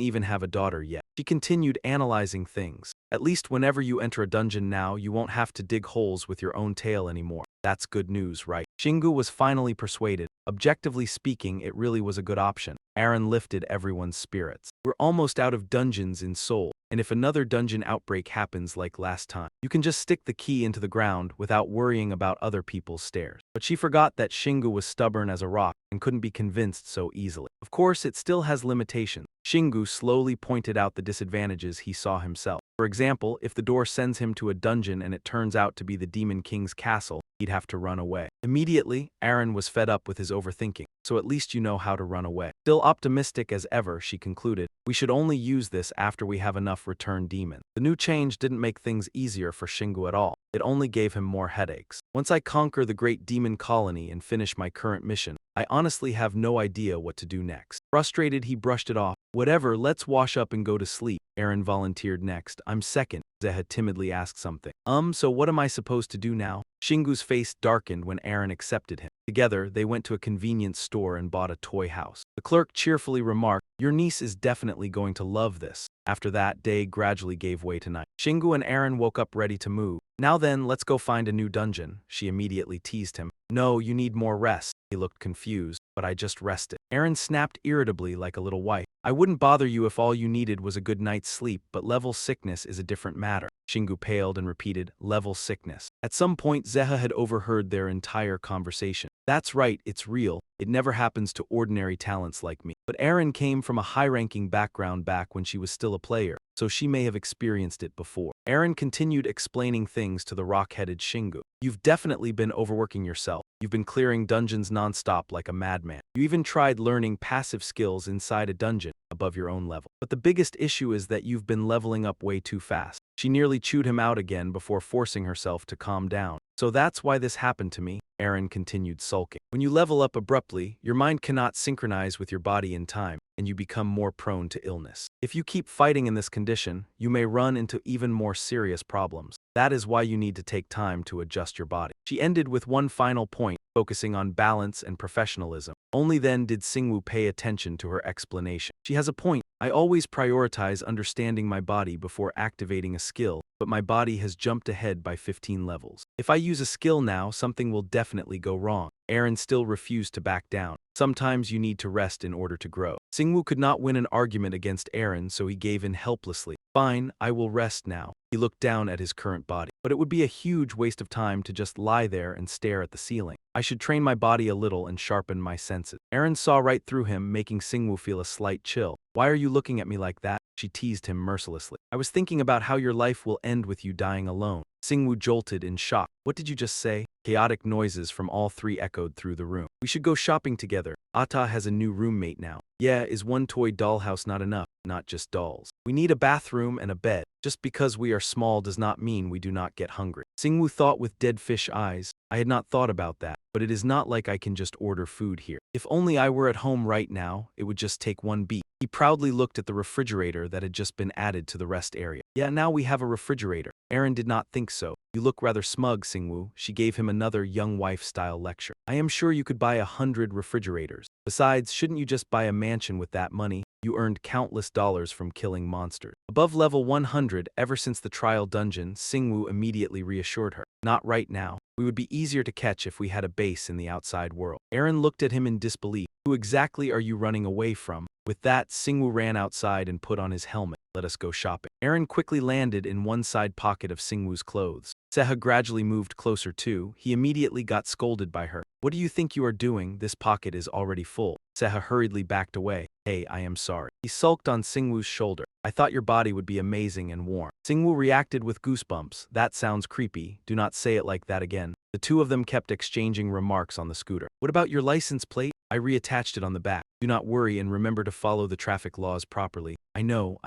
even have a daughter yet. She continued analyzing things. At least whenever you enter a dungeon now, you won't have to dig holes with your own tail anymore. That's good news, right? Shingu was finally persuaded. Objectively speaking, it really was a good option. Aaron lifted everyone's spirits. We're almost out of dungeons in Seoul, and if another dungeon outbreak happens like last time, you can just stick the key into the ground without worrying about other people's stares. But she forgot that Shingu was stubborn as a rock and couldn't be convinced so easily. Of course, it still has limitations. Shingu slowly pointed out the disadvantages he saw himself. For example, if the door sends him to a dungeon and it turns out to be the Demon King's castle, he'd have to run away. Immediately, Aaron was fed up with his overthinking, so at least you know how to run away. Still optimistic as ever, she concluded, we should only use this after we have enough return demons. The new change didn't make things easier for Shingu at all. It only gave him more headaches. Once I conquer the great demon colony and finish my current mission, I honestly have no idea what to do next. Frustrated, he brushed it off. Whatever, let's wash up and go to sleep. Aaron volunteered next. I'm second. Zeha timidly asked something. So what am I supposed to do now? Shingu's face darkened when Aaron accepted him. Together, they went to a convenience store and bought a toy house. The clerk cheerfully remarked, your niece is definitely going to love this. After that, day gradually gave way to night. Shingu and Aaron woke up ready to move. Now then, let's go find a new dungeon. She immediately teased him. No, you need more rest. He looked confused, but I just rested. Aaron snapped irritably like a little wife. I wouldn't bother you if all you needed was a good night's sleep, but level sickness is a different matter. Shingu paled and repeated, level sickness. At some point, Zeha had overheard their entire conversation. That's right, it's real. It never happens to ordinary talents like me. But Aaron came from a high-ranking background back when she was still a player, so she may have experienced it before. Aaron continued explaining things to the rock-headed Shingu. You've definitely been overworking yourself. You've been clearing dungeons non-stop like a madman. You even tried learning passive skills inside a dungeon above your own level. But the biggest issue is that you've been leveling up way too fast. She nearly chewed him out again before forcing herself to calm down. So that's why this happened to me, Aaron continued sulking. When you level up abruptly, your mind cannot synchronize with your body in time, and you become more prone to illness. If you keep fighting in this condition, you may run into even more serious problems. That is why you need to take time to adjust your body. She ended with one final point, focusing on balance and professionalism. Only then did Singwoo pay attention to her explanation. She has a point. I always prioritize understanding my body before activating a skill, but my body has jumped ahead by 15 levels. If I use a skill now, something will definitely go wrong. Aaron still refused to back down. Sometimes you need to rest in order to grow. Singwoo could not win an argument against Aaron, so he gave in helplessly. Fine, I will rest now. He looked down at his current body. But it would be a huge waste of time to just lie there and stare at the ceiling. I should train my body a little and sharpen my senses. Aaron saw right through him, making Singwoo feel a slight chill. Why are you looking at me like that? She teased him mercilessly. I was thinking about how your life will end with you dying alone. Singwoo jolted in shock. What did you just say? Chaotic noises from all three echoed through the room. We should go shopping together. Ata has a new roommate now. Yeah, is one toy dollhouse not enough? Not just dolls. We need a bathroom and a bed. Just because we are small does not mean we do not get hungry. Singwoo thought with dead fish eyes. I had not thought about that, but it is not like I can just order food here. If only I were at home right now, it would just take one beat. He proudly looked at the refrigerator that had just been added to the rest area. Yeah, now we have a refrigerator. Aaron did not think so. You look rather smug, Singwoo. She gave him another young wife-style lecture. I am sure you could buy 100 refrigerators. Besides, shouldn't you just buy a mansion with that money? You earned countless dollars from killing monsters. Above level 100, ever since the trial dungeon, Singwoo immediately reassured her. Not right now. We would be easier to catch if we had a base in the outside world. Aaron looked at him in disbelief. Who exactly are you running away from? With that, Singwoo ran outside and put on his helmet. Let us go shopping. Aaron quickly landed in one side pocket of Singwoo's clothes. Seha gradually moved closer too. He immediately got scolded by her. What do you think you are doing? This pocket is already full. Seha hurriedly backed away. Hey, I am sorry. He sulked on Singwoo's shoulder. I thought your body would be amazing and warm. Singwoo reacted with goosebumps. That sounds creepy. Do not say it like that again. The two of them kept exchanging remarks on the scooter. What about your license plate? I reattached it on the back. Do not worry and remember to follow the traffic laws properly. I know.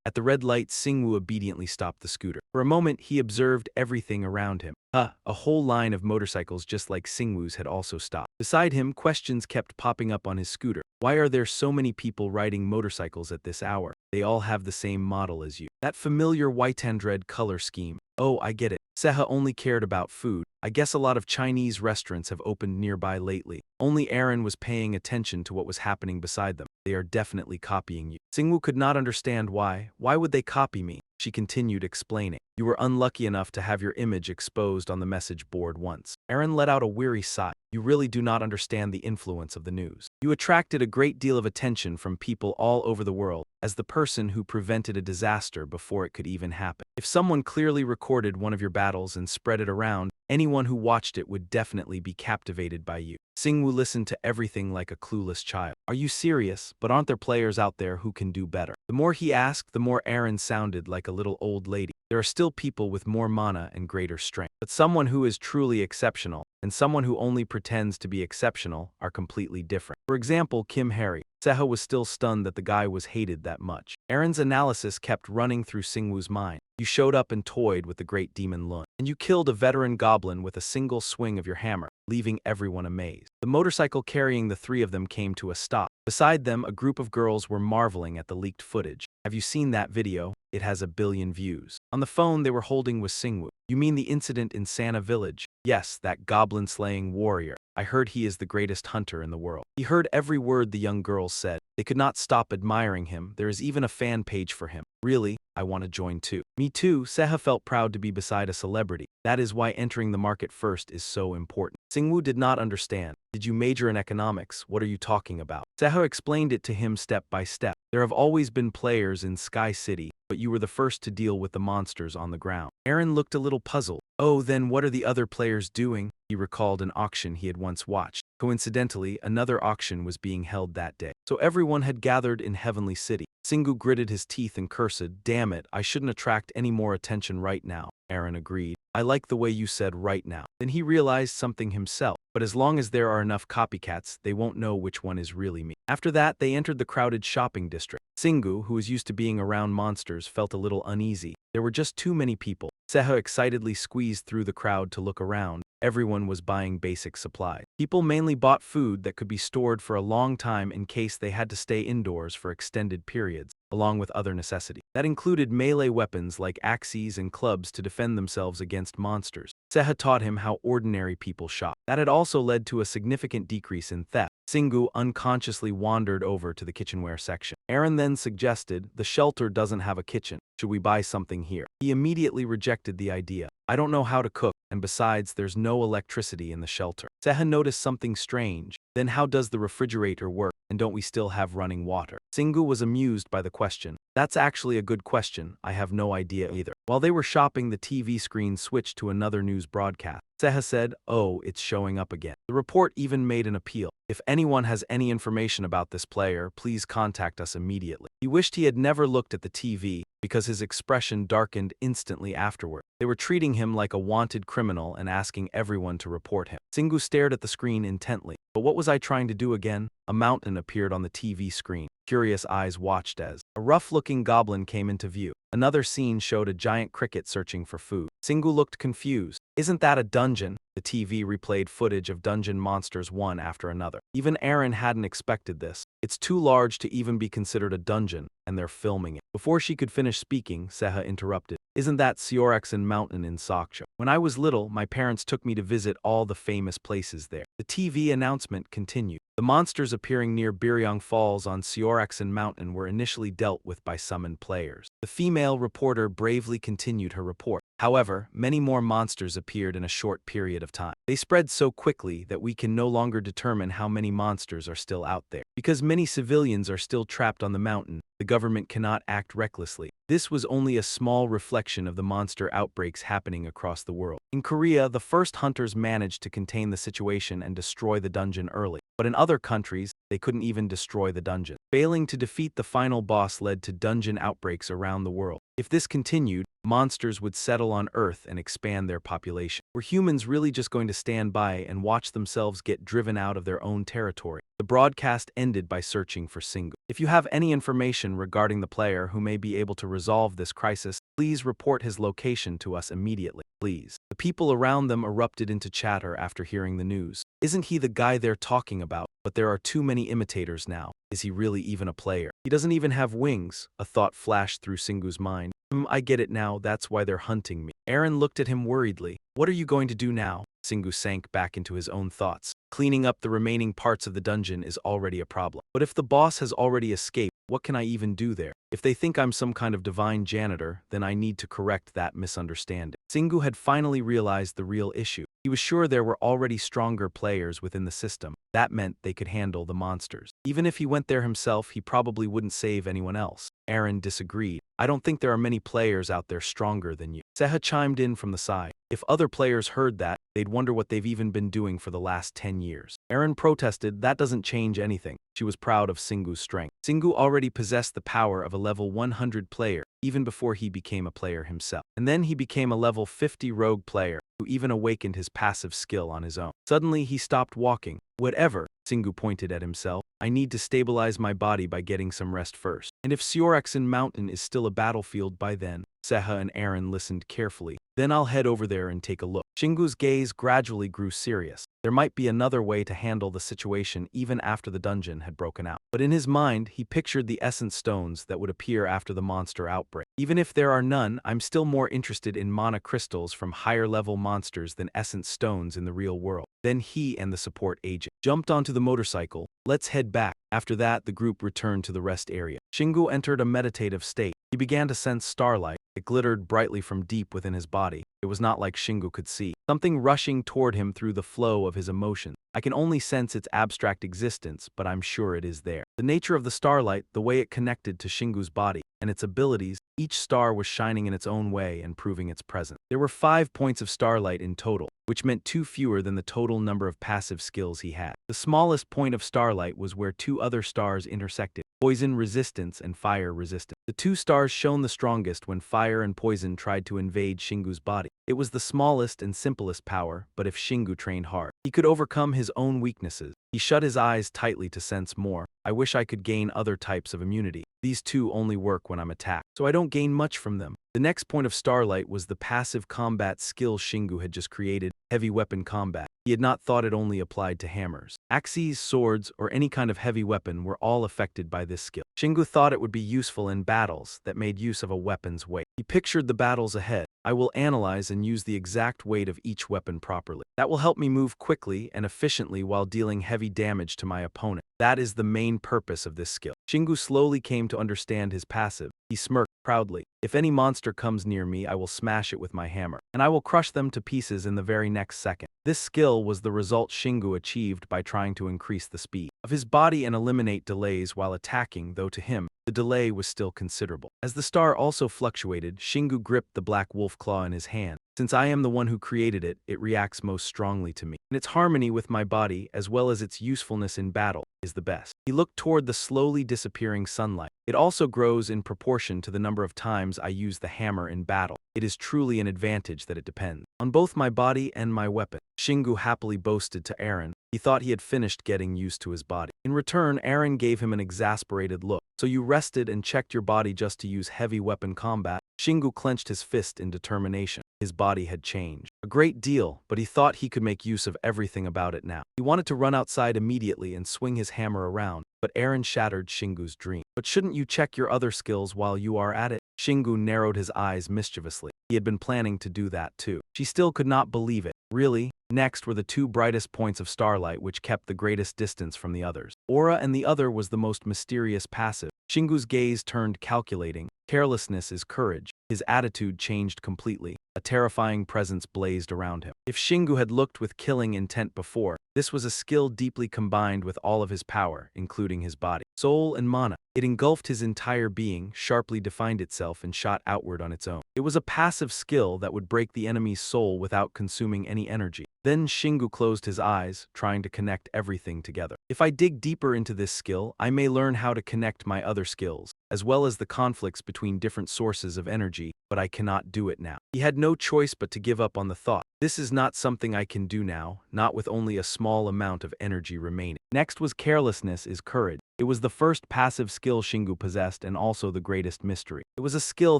At the red light, Singwoo obediently stopped the scooter. For a moment, he observed everything around him. A whole line of motorcycles just like Singwoo's had also stopped. Beside him, questions kept popping up on his scooter. Why are there so many people riding motorcycles at this hour? They all have the same model as you. That familiar white and red color scheme. Oh, I get it. Seha only cared about food. I guess a lot of Chinese restaurants have opened nearby lately. Only Aaron was paying attention to what was happening beside them. They are definitely copying you. Singwoo could not understand why. Why would they copy me? She continued explaining. You were unlucky enough to have your image exposed on the message board once. Aaron let out a weary sigh. You really do not understand the influence of the news. You attracted a great deal of attention from people all over the world as the person who prevented a disaster before it could even happen. If someone clearly recorded one of your battles and spread it around, anyone who watched it would definitely be captivated by you. Singwoo listened to everything like a clueless child. Are you serious? But aren't there players out there who can do better? The more he asked, the more Aaron sounded like a little old lady. There are still people with more mana and greater strength. But someone who is truly exceptional and someone who only pretends to be exceptional are completely different. For example, Kim Harry. Seha was still stunned that the guy was hated that much. Aaron's analysis kept running through Singwoo's mind. You showed up and toyed with the great demon Lun, and you killed a veteran goblin with a single swing of your hammer, leaving everyone amazed. The motorcycle carrying the three of them came to a stop. Beside them, a group of girls were marveling at the leaked footage. Have you seen that video? It has 1 billion views. On the phone they were holding was Singwoo. You mean the incident in Sana Village? Yes, that goblin-slaying warrior. I heard he is the greatest hunter in the world. He heard every word the young girls said. They could not stop admiring him. There is even a fan page for him. Really? I want to join too. Me too. Seha felt proud to be beside a celebrity. That is why entering the market first is so important. Singwoo did not understand. Did you major in economics? What are you talking about? Seha explained it to him step by step. There have always been players in Sky City, but you were the first to deal with the monsters on the ground. Aaron looked a little puzzled. Oh, then what are the other players doing? He recalled an auction he had once watched. Coincidentally, another auction was being held that day. So everyone had gathered in Heavenly City. Singwoo gritted his teeth and cursed. Damn it, I shouldn't attract any more attention right now. Aaron agreed. I like the way you said right now. Then he realized something himself. But as long as there are enough copycats, they won't know which one is really me. After that, they entered the crowded shopping district. Singwoo, who was used to being around monsters, felt a little uneasy. There were just too many people. Seha excitedly squeezed through the crowd to look around. Everyone was buying basic supplies. People mainly bought food that could be stored for a long time in case they had to stay indoors for extended periods, along with other necessities. That included melee weapons like axes and clubs to defend themselves against monsters. Seha taught him how ordinary people shop. That had also led to a significant decrease in theft. Singwoo unconsciously wandered over to the kitchenware section. Aaron then suggested, the shelter doesn't have a kitchen. Should we buy something here? He immediately rejected the idea. I don't know how to cook, and besides, there's no electricity in the shelter. Seha noticed something strange. Then how does the refrigerator work, and don't we still have running water? Singwoo was amused by the question. That's actually a good question. I have no idea either. While they were shopping, the TV screen switched to another news broadcast. Seha said, oh, it's showing up again. The report even made an appeal. If anyone has any information about this player, please contact us immediately. He wished he had never looked at the TV because his expression darkened instantly afterward. They were treating him like a wanted criminal and asking everyone to report him. Singwoo stared at the screen intently. But what was I trying to do again? A mountain appeared on the TV screen. Curious eyes watched as a rough-looking goblin came into view. Another scene showed a giant cricket searching for food. Singwoo looked confused. Isn't that a dungeon? The TV replayed footage of dungeon monsters one after another. Even Aaron hadn't expected this. It's too large to even be considered a dungeon, and they're filming it. Before she could finish speaking, Seha interrupted. Isn't that Seoraksan Mountain in Soksha? When I was little, my parents took me to visit all the famous places there. The TV announcement continued. The monsters appearing near Biryong Falls on Seoraksan Mountain were initially dealt with by summoned players. The female reporter bravely continued her report. However, many more monsters appeared in a short period of time. They spread so quickly that we can no longer determine how many monsters are still out there. Because many civilians are still trapped on the mountain, the government cannot act recklessly. This was only a small reflection of the monster outbreaks happening across the world. In Korea, the first hunters managed to contain the situation and destroy the dungeon early. But in other countries, they couldn't even destroy the dungeon. Failing to defeat the final boss led to dungeon outbreaks around the world. If this continued, monsters would settle on Earth and expand their population. Were humans really just going to stand by and watch themselves get driven out of their own territory? The The broadcast ended by searching for Singu. If you have any information regarding the player who may be able to resolve this crisis, please report his location to us immediately, please. The people around them erupted into chatter after hearing the news. Isn't he the guy they're talking about? But there are too many imitators now. Is he really even a player? He doesn't even have wings, a thought flashed through Singu's mind. I get it now, that's why they're hunting me. Aaron looked at him worriedly. What are you going to do now? Singu sank back into his own thoughts. Cleaning up the remaining parts of the dungeon is already a problem. But if the boss has already escaped, what can I even do there? If they think I'm some kind of divine janitor, then I need to correct that misunderstanding. Singu had finally realized the real issue. He was sure there were already stronger players within the system. That meant they could handle the monsters. Even if he went there himself, he probably wouldn't save anyone else. Aaron disagreed. I don't think there are many players out there stronger than you. Seha chimed in from the side. If other players heard that, they'd wonder what they've even been doing for the last 10 years. Aaron protested, that doesn't change anything. She was proud of Singu's strength. Singu already possessed the power of a level 100 player, even before he became a player himself. And then he became a level 50 rogue player, who even awakened his passive skill on his own. Suddenly he stopped walking. Whatever, Singu pointed at himself. I need to stabilize my body by getting some rest first. And if Sioraxin Mountain is still a battlefield by then, Seha and Aaron listened carefully. Then I'll head over there and take a look. Shingu's gaze gradually grew serious. There might be another way to handle the situation even after the dungeon had broken out. But in his mind, he pictured the essence stones that would appear after the monster outbreak. Even if there are none, I'm still more interested in mana crystals from higher-level monsters than essence stones in the real world. Then he and the support agent jumped onto the motorcycle. Let's head back. After that, the group returned to the rest area. Shingu entered a meditative state. He began to sense starlight. It glittered brightly from deep within his body. It was not like Shingu could see. Something rushing toward him through the flow of his emotions. I can only sense its abstract existence, but I'm sure it is there. The nature of the starlight, the way it connected to Shingu's body, and its abilities, each star was shining in its own way and proving its presence. There were 5 points of starlight in total, which meant 2 fewer than the total number of passive skills he had. The smallest point of starlight was where 2 other stars intersected, poison resistance and fire resistance. The 2 stars shone the strongest when fire and poison tried to invade Shingu's body. It was the smallest and simplest power, but if Shingu trained hard, he could overcome his own weaknesses. He shut his eyes tightly to sense more. I wish I could gain other types of immunity. These 2 only work when I'm attacked, so I don't gain much from them. The next point of starlight was the passive combat skill Shingu had just created, heavy weapon combat. He had not thought it only applied to hammers. Axes, swords, or any kind of heavy weapon were all affected by this skill. Shingu thought it would be useful in battles that made use of a weapon's weight. He pictured the battles ahead. I will analyze and use the exact weight of each weapon properly. That will help me move quickly and efficiently while dealing heavy damage to my opponent. That is the main purpose of this skill. Shingu slowly came to understand his passive. He smirked proudly. If any monster comes near me, I will smash it with my hammer, and I will crush them to pieces in the very next second. This skill was the result Shingu achieved by trying to increase the speed of his body and eliminate delays while attacking, though to him, the delay was still considerable. As the star also fluctuated, Shingu gripped the black wolf claw in his hand. Since I am the one who created it, it reacts most strongly to me. And its harmony with my body, as well as its usefulness in battle, is the best. He looked toward the slowly disappearing sunlight. It also grows in proportion to the number of times I use the hammer in battle. It is truly an advantage that it depends on both my body and my weapon. Shingu happily boasted to Aaron. He thought he had finished getting used to his body. In return, Aaron gave him an exasperated look. So you rested and checked your body just to use heavy weapon combat? Shingu clenched his fist in determination. His body had changed a great deal, but he thought he could make use of everything about it now. He wanted to run outside immediately and swing his hammer around, but Aaron shattered Shingu's dream. But shouldn't you check your other skills while you are at it? Shingu narrowed his eyes mischievously. He had been planning to do that too. She still could not believe it. Really? Next were the 2 brightest points of starlight which kept the greatest distance from the others. Aura, and the other was the most mysterious passive. Shingu's gaze turned calculating. Carelessness is courage. His attitude changed completely. A terrifying presence blazed around him. If Shingu had looked with killing intent before, this was a skill deeply combined with all of his power, including his body, soul, and mana. It engulfed his entire being, sharply defined itself, and shot outward on its own. It was a passive skill that would break the enemy's soul without consuming any energy. Then Shingu closed his eyes, trying to connect everything together. If I dig deeper into this skill, I may learn how to connect my other skills, as well as the conflicts between different sources of energy, but I cannot do it now. He had no choice but to give up on the thought. This is not something I can do now, not with only a small amount of energy remaining. Next was carelessness is courage. It was the first passive skill Shingu possessed and also the greatest mystery. It was a skill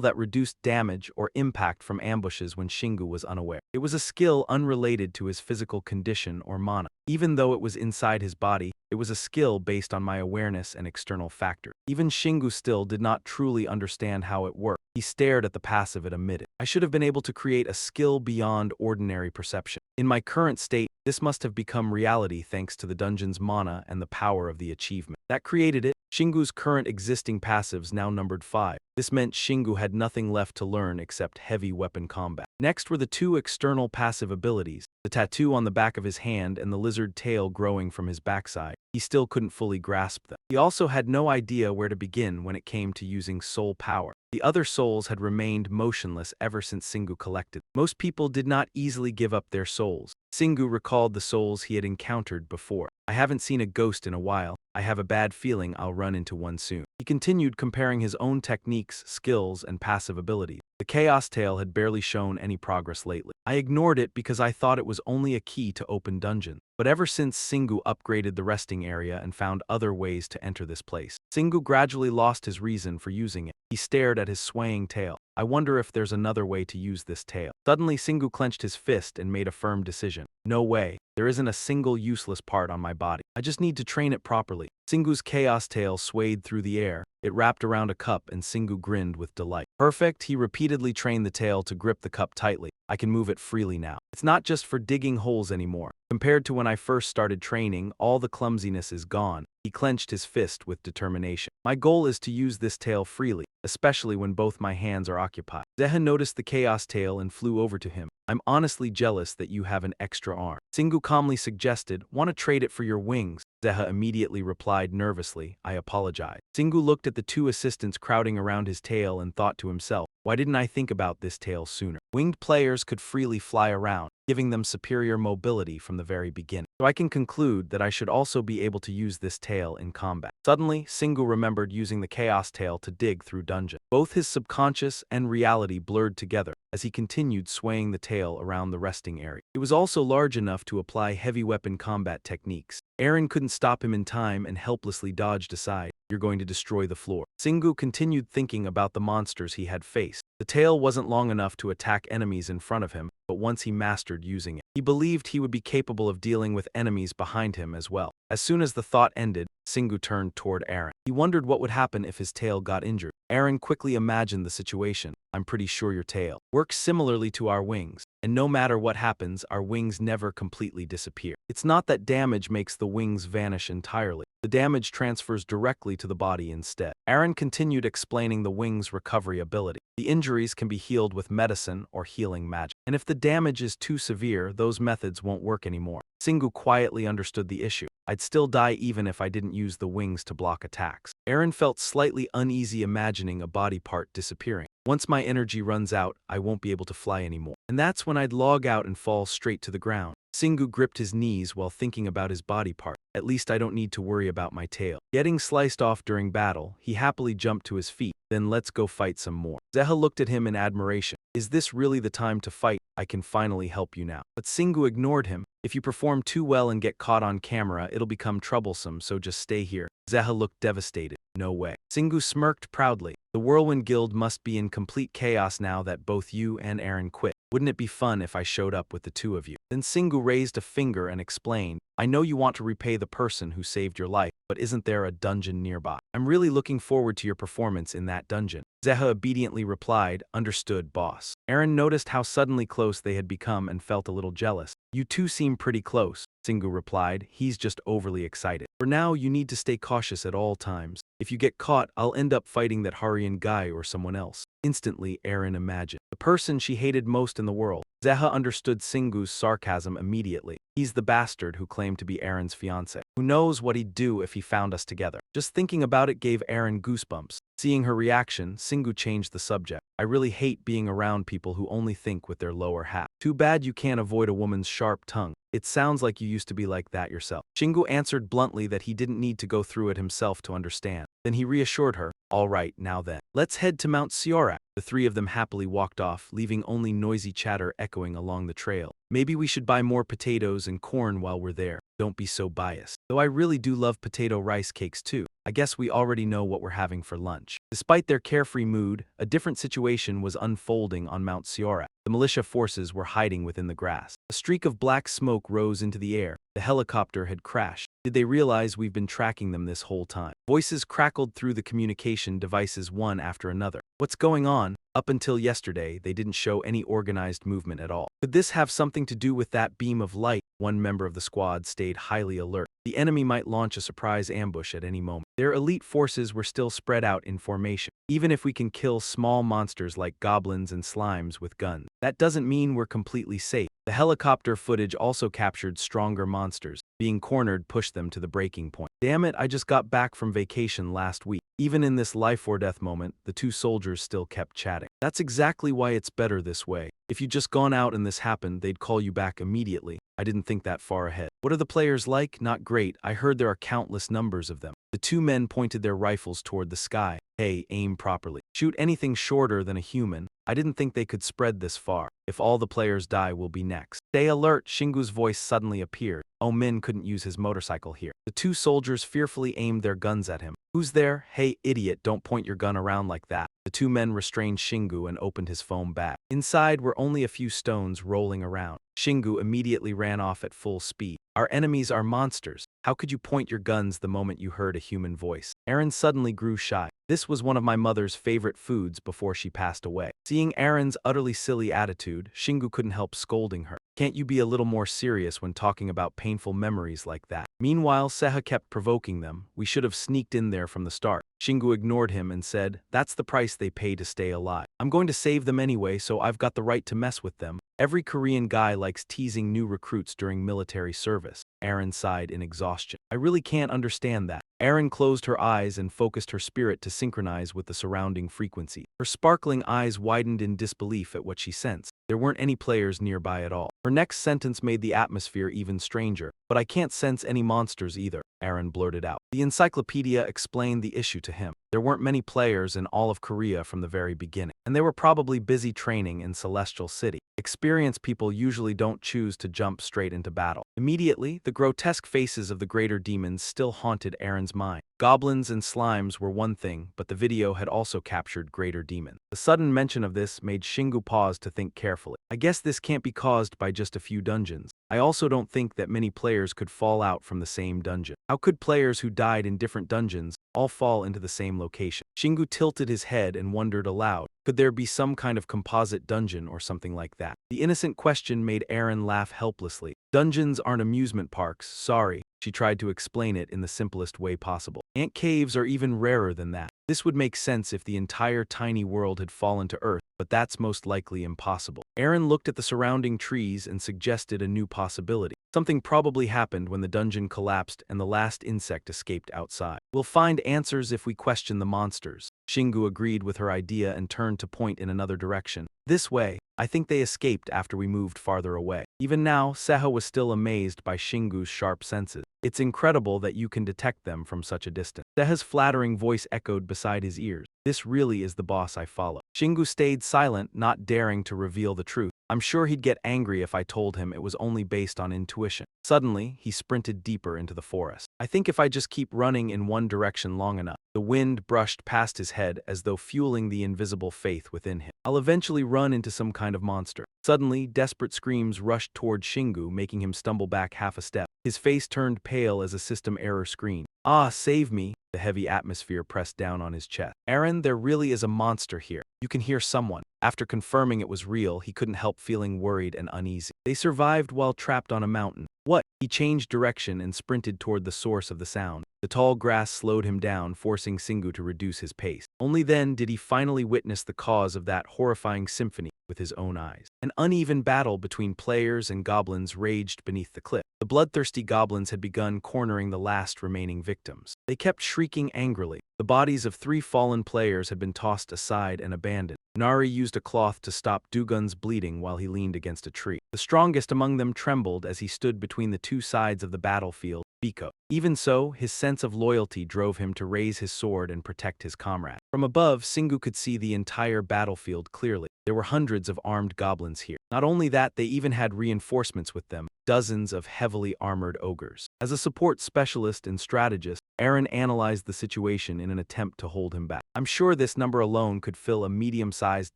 that reduced damage or impact from ambushes when Shingu was unaware. It was a skill unrelated to his physical condition or mana. Even though it was inside his body, it was a skill based on my awareness and external factors. Even Shingu still did not truly understand how it worked. He stared at the passive it emitted. I should have been able to create a skill beyond ordinary perception. In my current state, this must have become reality thanks to the dungeon's mana and the power of the achievement that created it. Shingu's current existing passives now numbered 5. This meant Shingu had nothing left to learn except heavy weapon combat. Next were the 2 external passive abilities, the tattoo on the back of his hand and the lizard tail growing from his backside. He still couldn't fully grasp them. He also had no idea where to begin when it came to using soul power. The other souls had remained motionless ever since Shingu collected. Most people did not easily give up their souls. Shingu recalled the souls he had encountered before. I haven't seen a ghost in a while. I have a bad feeling I'll run into one soon. He continued comparing his own techniques, skills, and passive abilities. The Chaos Tail had barely shown any progress lately. I ignored it because I thought it was only a key to open dungeons. But ever since Shingu upgraded the resting area and found other ways to enter this place, Shingu gradually lost his reason for using it. He stared at his swaying tail. I wonder if there's another way to use this tail. Suddenly, Shingu clenched his fist and made a firm decision. No way. There isn't a single useless part on my body. I just need to train it properly. Shingu's chaos tail swayed through the air. It wrapped around a cup and Shingu grinned with delight. Perfect, he repeatedly trained the tail to grip the cup tightly. I can move it freely now. It's not just for digging holes anymore. Compared to when I first started training, all the clumsiness is gone. He clenched his fist with determination. My goal is to use this tail freely, especially when both my hands are occupied. Zeha noticed the chaos tail and flew over to him. I'm honestly jealous that you have an extra arm. Shingu calmly suggested, want to trade it for your wings? Zeha immediately replied nervously, I apologize. Shingu looked at the 2 assistants crowding around his tail and thought to himself, why didn't I think about this tail sooner? Winged players could freely fly around, giving them superior mobility from the very beginning. So I can conclude that I should also be able to use this tail in combat. Suddenly, Shingu remembered using the chaos tail to dig through dungeons. Both his subconscious and reality blurred together as he continued swaying the tail around the resting area. It was also large enough to apply heavy weapon combat techniques. Aaron couldn't stop him in time and helplessly dodged aside. You're going to destroy the floor. Shingu continued thinking about the monsters he had faced. The tail wasn't long enough to attack enemies in front of him, but once he mastered using it, he believed he would be capable of dealing with enemies behind him as well. As soon as the thought ended, Shingu turned toward Aaron. He wondered what would happen if his tail got injured. Aaron quickly imagined the situation. I'm pretty sure your tail works similarly to our wings, and no matter what happens, our wings never completely disappear. It's not that damage makes the wings vanish entirely. The damage transfers directly to the body instead. Aaron continued explaining the wings' recovery ability. The injuries can be healed with medicine or healing magic. And if the damage is too severe, those methods won't work anymore. Shingu quietly understood the issue. I'd still die even if I didn't use the wings to block attacks. Aaron felt slightly uneasy imagining a body part disappearing. Once my energy runs out, I won't be able to fly anymore. And that's when I'd log out and fall straight to the ground. Shingu gripped his knees while thinking about his body part. At least I don't need to worry about my tail. Getting sliced off during battle, he happily jumped to his feet. Then let's go fight some more. Zeha looked at him in admiration. Is this really the time to fight? I can finally help you now. But Shingu ignored him. If you perform too well and get caught on camera, it'll become troublesome, so just stay here. Zeha looked devastated. No way. Shingu smirked proudly. The Whirlwind Guild must be in complete chaos now that both you and Aaron quit. Wouldn't it be fun if I showed up with the 2 of you? Then Shingu raised a finger and explained, I know you want to repay the person who saved your life, but isn't there a dungeon nearby? I'm really looking forward to your performance in that dungeon. Zeha obediently replied, understood, boss. Aaron noticed how suddenly close they had become and felt a little jealous. You 2 seem pretty close, Shingu replied. He's just overly excited. For now, you need to stay cautious at all times. If you get caught, I'll end up fighting that Harian guy or someone else. Instantly, Eren imagined the person she hated most in the world. Zeha understood Singu's sarcasm immediately. He's the bastard who claimed to be Eren's fiancé. Who knows what he'd do if he found us together? Just thinking about it gave Eren goosebumps. Seeing her reaction, Singu changed the subject. I really hate being around people who only think with their lower half. Too bad you can't avoid a woman's sharp tongue. It sounds like you used to be like that yourself. Shingu answered bluntly that he didn't need to go through it himself to understand. Then he reassured her, all right, now then. Let's head to Mount Siorak. The three of them happily walked off, leaving only noisy chatter echoing along the trail. Maybe we should buy more potatoes and corn while we're there. Don't be so biased. Though I really do love potato rice cakes too. I guess we already know what we're having for lunch. Despite their carefree mood, a different situation was unfolding on Mount Siorak. The militia forces were hiding within the grass. A streak of black smoke rose into the air. The helicopter had crashed. Did they realize we've been tracking them this whole time? Voices crackled through the communication devices one after another. What's going on? Up until yesterday, they didn't show any organized movement at all. Could this have something to do with that beam of light? One member of the squad stayed highly alert. The enemy might launch a surprise ambush at any moment. Their elite forces were still spread out in formation. Even if we can kill small monsters like goblins and slimes with guns, that doesn't mean we're completely safe. The helicopter footage also captured stronger monsters. Being cornered pushed them to the breaking point. Damn it, I just got back from vacation last week. Even in this life or death moment, the two soldiers still kept chatting. That's exactly why it's better this way. If you'd just gone out and this happened, they'd call you back immediately. I didn't think that far ahead. What are the players like? Not great. I heard there are countless numbers of them. The two men pointed their rifles toward the sky. Hey, aim properly. Shoot anything shorter than a human. I didn't think they could spread this far. If all the players die, we'll be next. Stay alert, Shingu's voice suddenly appeared. Oh, Min couldn't use his motorcycle here. The two soldiers fearfully aimed their guns at him. Who's there? Hey, idiot, don't point your gun around like that. The two men restrained Shingu and opened his foam bag. Inside were only a few stones rolling around. Shingu immediately ran off at full speed. Our enemies are monsters. How could you point your guns the moment you heard a human voice? Eren suddenly grew shy. This was one of my mother's favorite foods before she passed away. Seeing Eren's utterly silly attitude, Shingu couldn't help scolding her. Can't you be a little more serious when talking about painful memories like that? Meanwhile, Seha kept provoking them. We should have sneaked in there from the start. Shingu ignored him and said, that's the price they pay to stay alive. I'm going to save them anyway, so I've got the right to mess with them. Every Korean guy likes teasing new recruits during military service. Eren sighed in exhaustion. I really can't understand that. Eren closed her eyes and focused her spirit to synchronize with the surrounding frequency. Her sparkling eyes widened in disbelief at what she sensed. There weren't any players nearby at all. Her next sentence made the atmosphere even stranger. But I can't sense any monsters either, Eren blurted out. The encyclopedia explained the issue to him. There weren't many players in all of Korea from the very beginning, and they were probably busy training in Celestial City. Experienced people usually don't choose to jump straight into battle. Immediately, the grotesque faces of the greater demons still haunted Eren's mind. Goblins and slimes were one thing, but the video had also captured greater demons. The sudden mention of this made Shingu pause to think carefully. I guess this can't be caused by just a few dungeons. I also don't think that many players could fall out from the same dungeon. How could players who died in different dungeons all fall into the same location? Shingu tilted his head and wondered aloud. Could there be some kind of composite dungeon or something like that? The innocent question made Eren laugh helplessly. Dungeons aren't amusement parks, sorry. She tried to explain it in the simplest way possible. Ant caves are even rarer than that. This would make sense if the entire tiny world had fallen to Earth, but that's most likely impossible. Eren looked at the surrounding trees and suggested a new possibility. Something probably happened when the dungeon collapsed and the last insect escaped outside. We'll find answers if we question the monsters. Shingu agreed with her idea and turned to point in another direction. This way. I think they escaped after we moved farther away. Even now, Seha was still amazed by Shingu's sharp senses. It's incredible that you can detect them from such a distance. Seha's flattering voice echoed beside his ears. This really is the boss I follow. Shingu stayed silent, not daring to reveal the truth. I'm sure he'd get angry if I told him it was only based on intuition. Suddenly, he sprinted deeper into the forest. I think if I just keep running in one direction long enough. The wind brushed past his head as though fueling the invisible faith within him. I'll eventually run into some kind of monster. Suddenly, desperate screams rushed toward Shingu, making him stumble back half a step. His face turned pale as a system error screamed. Ah, save me! The heavy atmosphere pressed down on his chest. Eren, there really is a monster here. You can hear someone. After confirming it was real, he couldn't help feeling worried and uneasy. They survived while trapped on a mountain. What? He changed direction and sprinted toward the source of the sound. The tall grass slowed him down, forcing Singu to reduce his pace. Only then did he finally witness the cause of that horrifying symphony with his own eyes. An uneven battle between players and goblins raged beneath the cliff. The bloodthirsty goblins had begun cornering the last remaining victims. They kept shrieking angrily. The bodies of 3 fallen players had been tossed aside and abandoned. Nari used a cloth to stop Dugun's bleeding while he leaned against a tree. The strongest among them trembled as he stood between the 2 sides of the battlefield, Biko. Even so, his sense of loyalty drove him to raise his sword and protect his comrade. From above, Singu could see the entire battlefield clearly. There were hundreds of armed goblins here. Not only that, they even had reinforcements with them, dozens of heavily armored ogres. As a support specialist and strategist, Aaron analyzed the situation in an attempt to hold him back. I'm sure this number alone could fill a medium-sized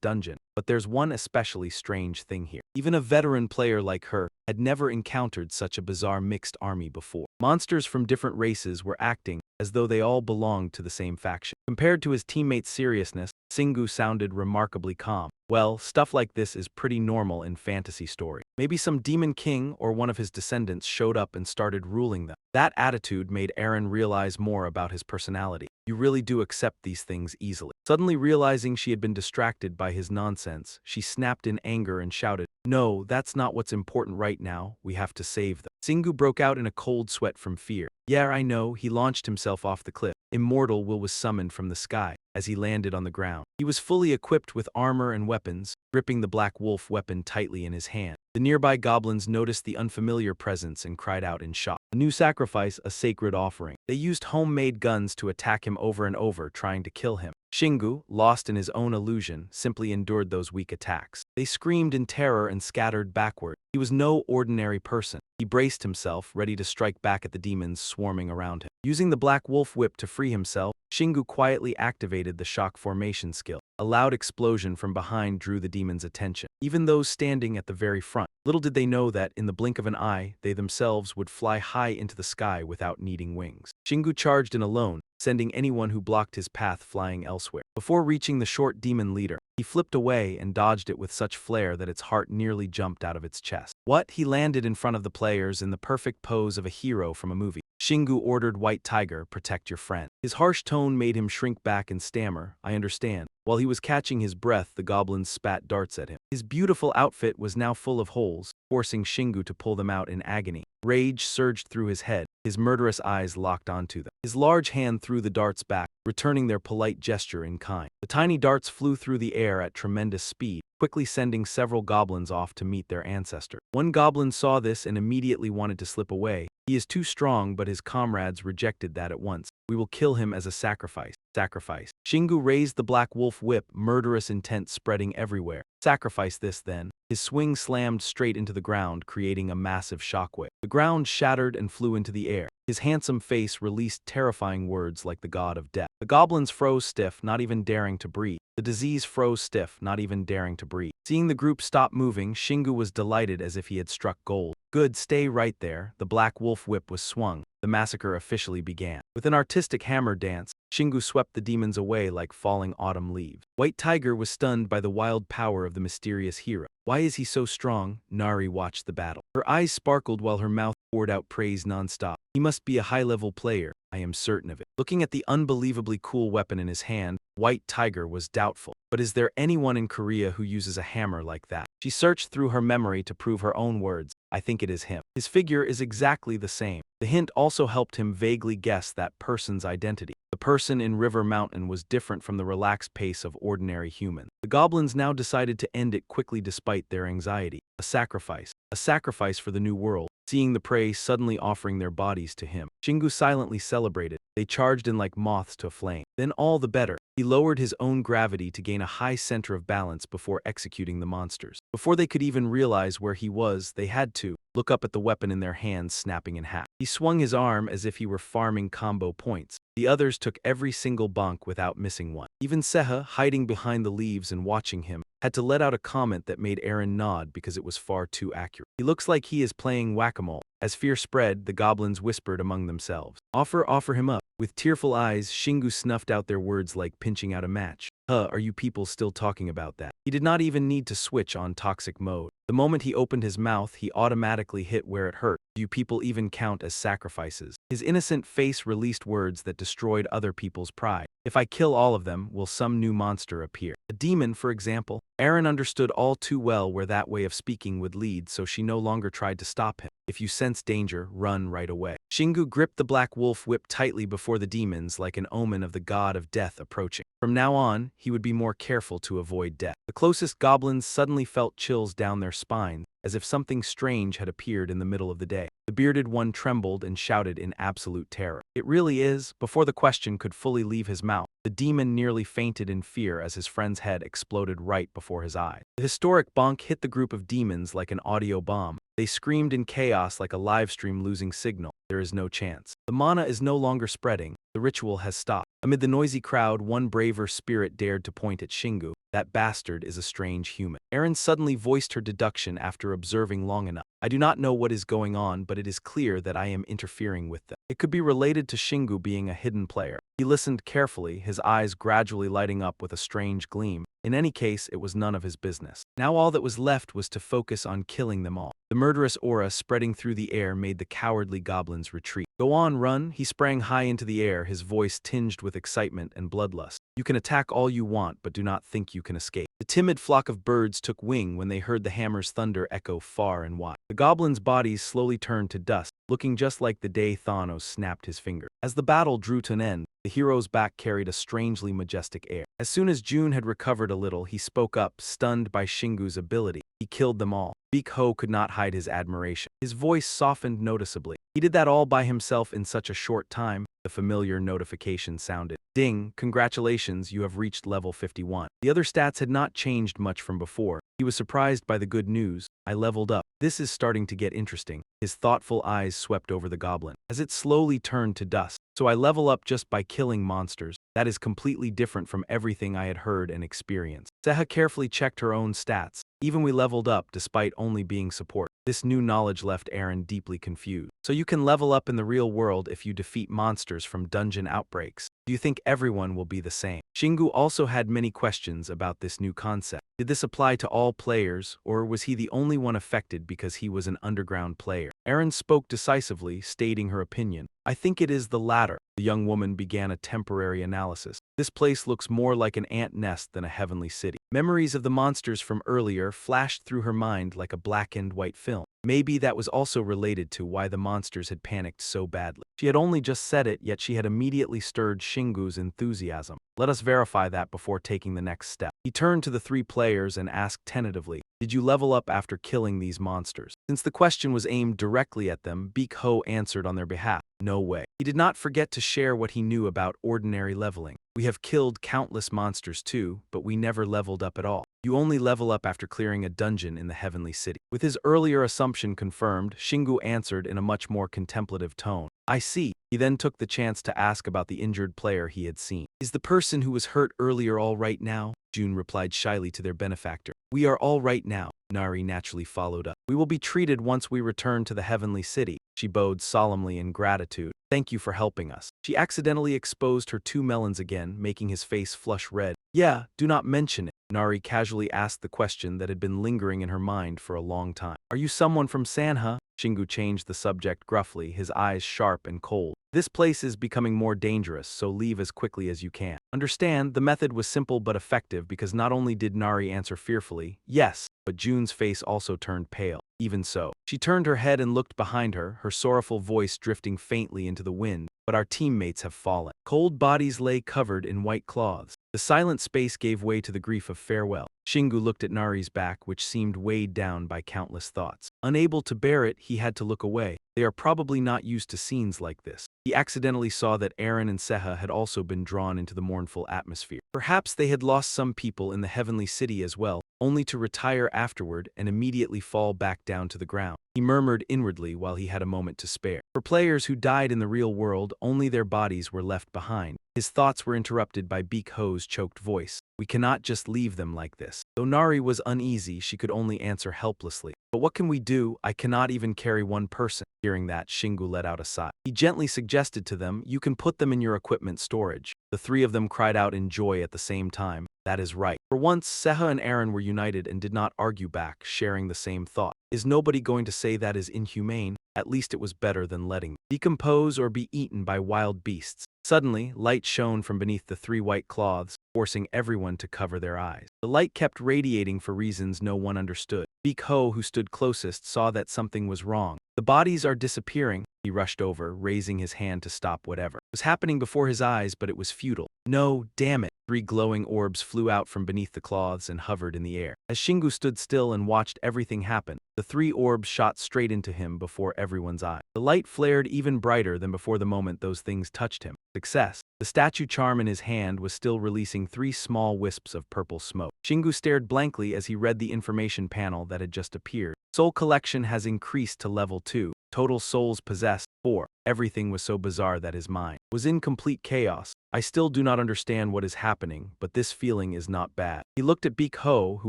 dungeon, but there's one especially strange thing here. Even a veteran player like her had never encountered such a bizarre mixed army before. Monsters from different races were acting as though they all belonged to the same faction. Compared to his teammates' seriousness, Singu sounded remarkably calm. Well, stuff like this is pretty normal in fantasy story. Maybe some demon king or one of his descendants showed up and started ruling them. That attitude made Aaron realize more about his personality. You really do accept these things easily. Suddenly realizing she had been distracted by his nonsense, she snapped in anger and shouted, "No, that's not what's important right now. We have to save them." Singu broke out in a cold sweat from fear. Yeah, I know, he launched himself off the cliff. Immortal will was summoned from the sky as he landed on the ground. He was fully equipped with armor and weapons, gripping the black wolf weapon tightly in his hand. The nearby goblins noticed the unfamiliar presence and cried out in shock. A new sacrifice, a sacred offering. They used homemade guns to attack him over and over, trying to kill him. Shingu, lost in his own illusion, simply endured those weak attacks. They screamed in terror and scattered backward. He was no ordinary person. He braced himself, ready to strike back at the demons swarming around him. Using the black wolf whip to free himself, Shingu quietly activated the shock formation skill. A loud explosion from behind drew the demons' attention, even those standing at the very front. Little did they know that, in the blink of an eye, they themselves would fly high into the sky without needing wings. Shingu charged in alone, sending anyone who blocked his path flying elsewhere. Before reaching the short demon leader, he flipped away and dodged it with such flair that its heart nearly jumped out of its chest. What? He landed in front of the players in the perfect pose of a hero from a movie. Shingu ordered White Tiger, protect your friend. His harsh tone made him shrink back and stammer, I understand. While he was catching his breath, the goblins spat darts at him. His beautiful outfit was now full of holes, forcing Shingu to pull them out in agony. Rage surged through his head, his murderous eyes locked onto them. His large hand threw the darts back, returning their polite gesture in kind. The tiny darts flew through the air at tremendous speed, quickly sending several goblins off to meet their ancestor. One goblin saw this and immediately wanted to slip away. He is too strong, but his comrades rejected that at once. We will kill him as a sacrifice. Sacrifice. Shingu raised the black wolf whip, murderous intent spreading everywhere. Sacrifice this then. His swing slammed straight into the ground, creating a massive shockwave. The ground shattered and flew into the air. His handsome face released terrifying words like the god of death. The goblins froze stiff, not even daring to breathe. The disease froze stiff, not even daring to breathe. Seeing the group stop moving, Shingu was delighted as if he had struck gold. Good, stay right there. The black wolf whip was swung. The massacre officially began. With an artistic hammer dance, Shingu swept the demons away like falling autumn leaves. White Tiger was stunned by the wild power of the mysterious hero. Why is he so strong? Nari watched the battle. Her eyes sparkled while her mouth poured out praise nonstop. He must be a high-level player, I am certain of it. Looking at the unbelievably cool weapon in his hand, White Tiger was doubtful. But is there anyone in Korea who uses a hammer like that? She searched through her memory to prove her own words. I think it is him. His figure is exactly the same. The hint also helped him vaguely guess that person's identity. The person in River Mountain was different from the relaxed pace of ordinary humans. The goblins now decided to end it quickly despite their anxiety. A sacrifice. A sacrifice for the new world. Seeing the prey suddenly offering their bodies to him, Shingu silently celebrated. They charged in like moths to a flame. Then all the better. He lowered his own gravity to gain a high center of balance before executing the monsters. Before they could even realize where he was, they had to look up at the weapon in their hands, snapping in half. He swung his arm as if he were farming combo points. The others took every single bonk without missing one. Even Seha, hiding behind the leaves and watching him, had to let out a comment that made Aaron nod because it was far too accurate. He looks like he is playing whack-a-mole. As fear spread, the goblins whispered among themselves. Offer him up. With tearful eyes, Shingu snuffed out their words like pinching out a match. Are you people still talking about that? He did not even need to switch on toxic mode. The moment he opened his mouth, he automatically hit where it hurt. Do you people even count as sacrifices? His innocent face released words that destroyed other people's pride. If I kill all of them, will some new monster appear? A demon, for example? Aaron understood all too well where that way of speaking would lead, so she no longer tried to stop him. If you sense danger, run right away. Shingu gripped the black wolf whip tightly before the demons like an omen of the god of death approaching. From now on, he would be more careful to avoid death. The closest goblins suddenly felt chills down their spines, as if something strange had appeared in the middle of the day. The bearded one trembled and shouted in absolute terror. It really is. Before the question could fully leave his mouth, the demon nearly fainted in fear as his friend's head exploded right before his eyes. The historic bonk hit the group of demons like an audio bomb. They screamed in chaos like a live stream losing signal. There is no chance. The mana is no longer spreading. The ritual has stopped. Amid the noisy crowd, one braver spirit dared to point at Shingu. That bastard is a strange human. Aaron suddenly voiced her deduction after observing long enough. I do not know what is going on, but it is clear that I am interfering with them. It could be related to Shingu being a hidden player. He listened carefully, his eyes gradually lighting up with a strange gleam. In any case, it was none of his business. Now all that was left was to focus on killing them all. The murderous aura spreading through the air made the cowardly goblins retreat. Go on, run. He sprang high into the air, his voice tinged with excitement and bloodlust. You can attack all you want, but do not think you can escape. The timid flock of birds took wing when they heard the hammer's thunder echo far and wide. The goblins' bodies slowly turned to dust, looking just like the day Thanos snapped his finger. As the battle drew to an end, the hero's back carried a strangely majestic air. As soon as June had recovered a little, he spoke up, stunned by Shingu's ability. He killed them all. Beak Ho could not hide his admiration. His voice softened noticeably. He did that all by himself in such a short time. The familiar notification sounded. Ding, congratulations, you have reached level 51. The other stats had not changed much from before. He was surprised by the good news. I leveled up. This is starting to get interesting. His thoughtful eyes swept over the goblin, as it slowly turned to dust. So I level up just by killing monsters. That is completely different from everything I had heard and experienced. Seha carefully checked her own stats. Even we leveled up despite only being support. This new knowledge left Aaron deeply confused. So you can level up in the real world if you defeat monsters from dungeon outbreaks. Do you think everyone will be the same? Shingu also had many questions about this new concept. Did this apply to all players, or was he the only one affected because he was an underground player? Aaron spoke decisively, stating her opinion. I think it is the latter. The young woman began a temporary analysis. This place looks more like an ant nest than a heavenly city. Memories of the monsters from earlier flashed through her mind like a black-and white film. Maybe that was also related to why the monsters had panicked so badly. She had only just said it, yet she had immediately stirred Shingu's enthusiasm. Let us verify that before taking the next step. He turned to the three players and asked tentatively, did you level up after killing these monsters? Since the question was aimed directly at them, Beak Ho answered on their behalf. No way. He did not forget to share what he knew about ordinary leveling. We have killed countless monsters too, but we never leveled up at all. You only level up after clearing a dungeon in the heavenly city. With his earlier assumption confirmed, Shingu answered in a much more contemplative tone. I see. He then took the chance to ask about the injured player he had seen. Is the person who was hurt earlier all right now? June replied shyly to their benefactor. We are all right now. Nari naturally followed up. We will be treated once we return to the heavenly city. She bowed solemnly in gratitude. Thank you for helping us. She accidentally exposed her two melons again, making his face flush red. Yeah, do not mention it. Nari casually asked the question that had been lingering in her mind for a long time. Are you someone from Sanha? Shingu changed the subject gruffly, his eyes sharp and cold. This place is becoming more dangerous, so leave as quickly as you can. Understand, the method was simple but effective because not only did Nari answer fearfully, yes, but June's face also turned pale. Even so, she turned her head and looked behind her, her sorrowful voice drifting faintly into the wind. But our teammates have fallen. Cold bodies lay covered in white cloths. The silent space gave way to the grief of farewell. Shingu looked at Nari's back, which seemed weighed down by countless thoughts. Unable to bear it, he had to look away. They are probably not used to scenes like this. He accidentally saw that Aaron and Seha had also been drawn into the mournful atmosphere. Perhaps they had lost some people in the heavenly city as well, only to retire afterward and immediately fall back down to the ground. He murmured inwardly while he had a moment to spare. For players who died in the real world, only their bodies were left behind. His thoughts were interrupted by Beak Ho's choked voice. We cannot just leave them like this. Though Nari was uneasy, she could only answer helplessly. But what can we do? I cannot even carry one person. Hearing that, Shingu let out a sigh. He gently suggested to them, you can put them in your equipment storage. The three of them cried out in joy at the same time. That is right. For once, Seha and Aaron were united and did not argue back, sharing the same thought. Is nobody going to say that is inhumane? At least it was better than letting them decompose or be eaten by wild beasts. Suddenly, light shone from beneath the three white cloths, forcing everyone to cover their eyes. The light kept radiating for reasons no one understood. Beak Ho, who stood closest, saw that something was wrong. The bodies are disappearing. He rushed over, raising his hand to stop whatever was happening before his eyes, but it was futile. No, damn it. Three glowing orbs flew out from beneath the cloths and hovered in the air. As Shingu stood still and watched everything happen, the three orbs shot straight into him before everyone's eyes. The light flared even brighter than before the moment those things touched him. Success. The statue charm in his hand was still releasing three small wisps of purple smoke. Shingu stared blankly as he read the information panel that had just appeared. Soul collection has increased to level 2. Total souls possessed, 4. Everything was so bizarre that his mind was in complete chaos. I still do not understand what is happening, but this feeling is not bad. He looked at Beak Ho, who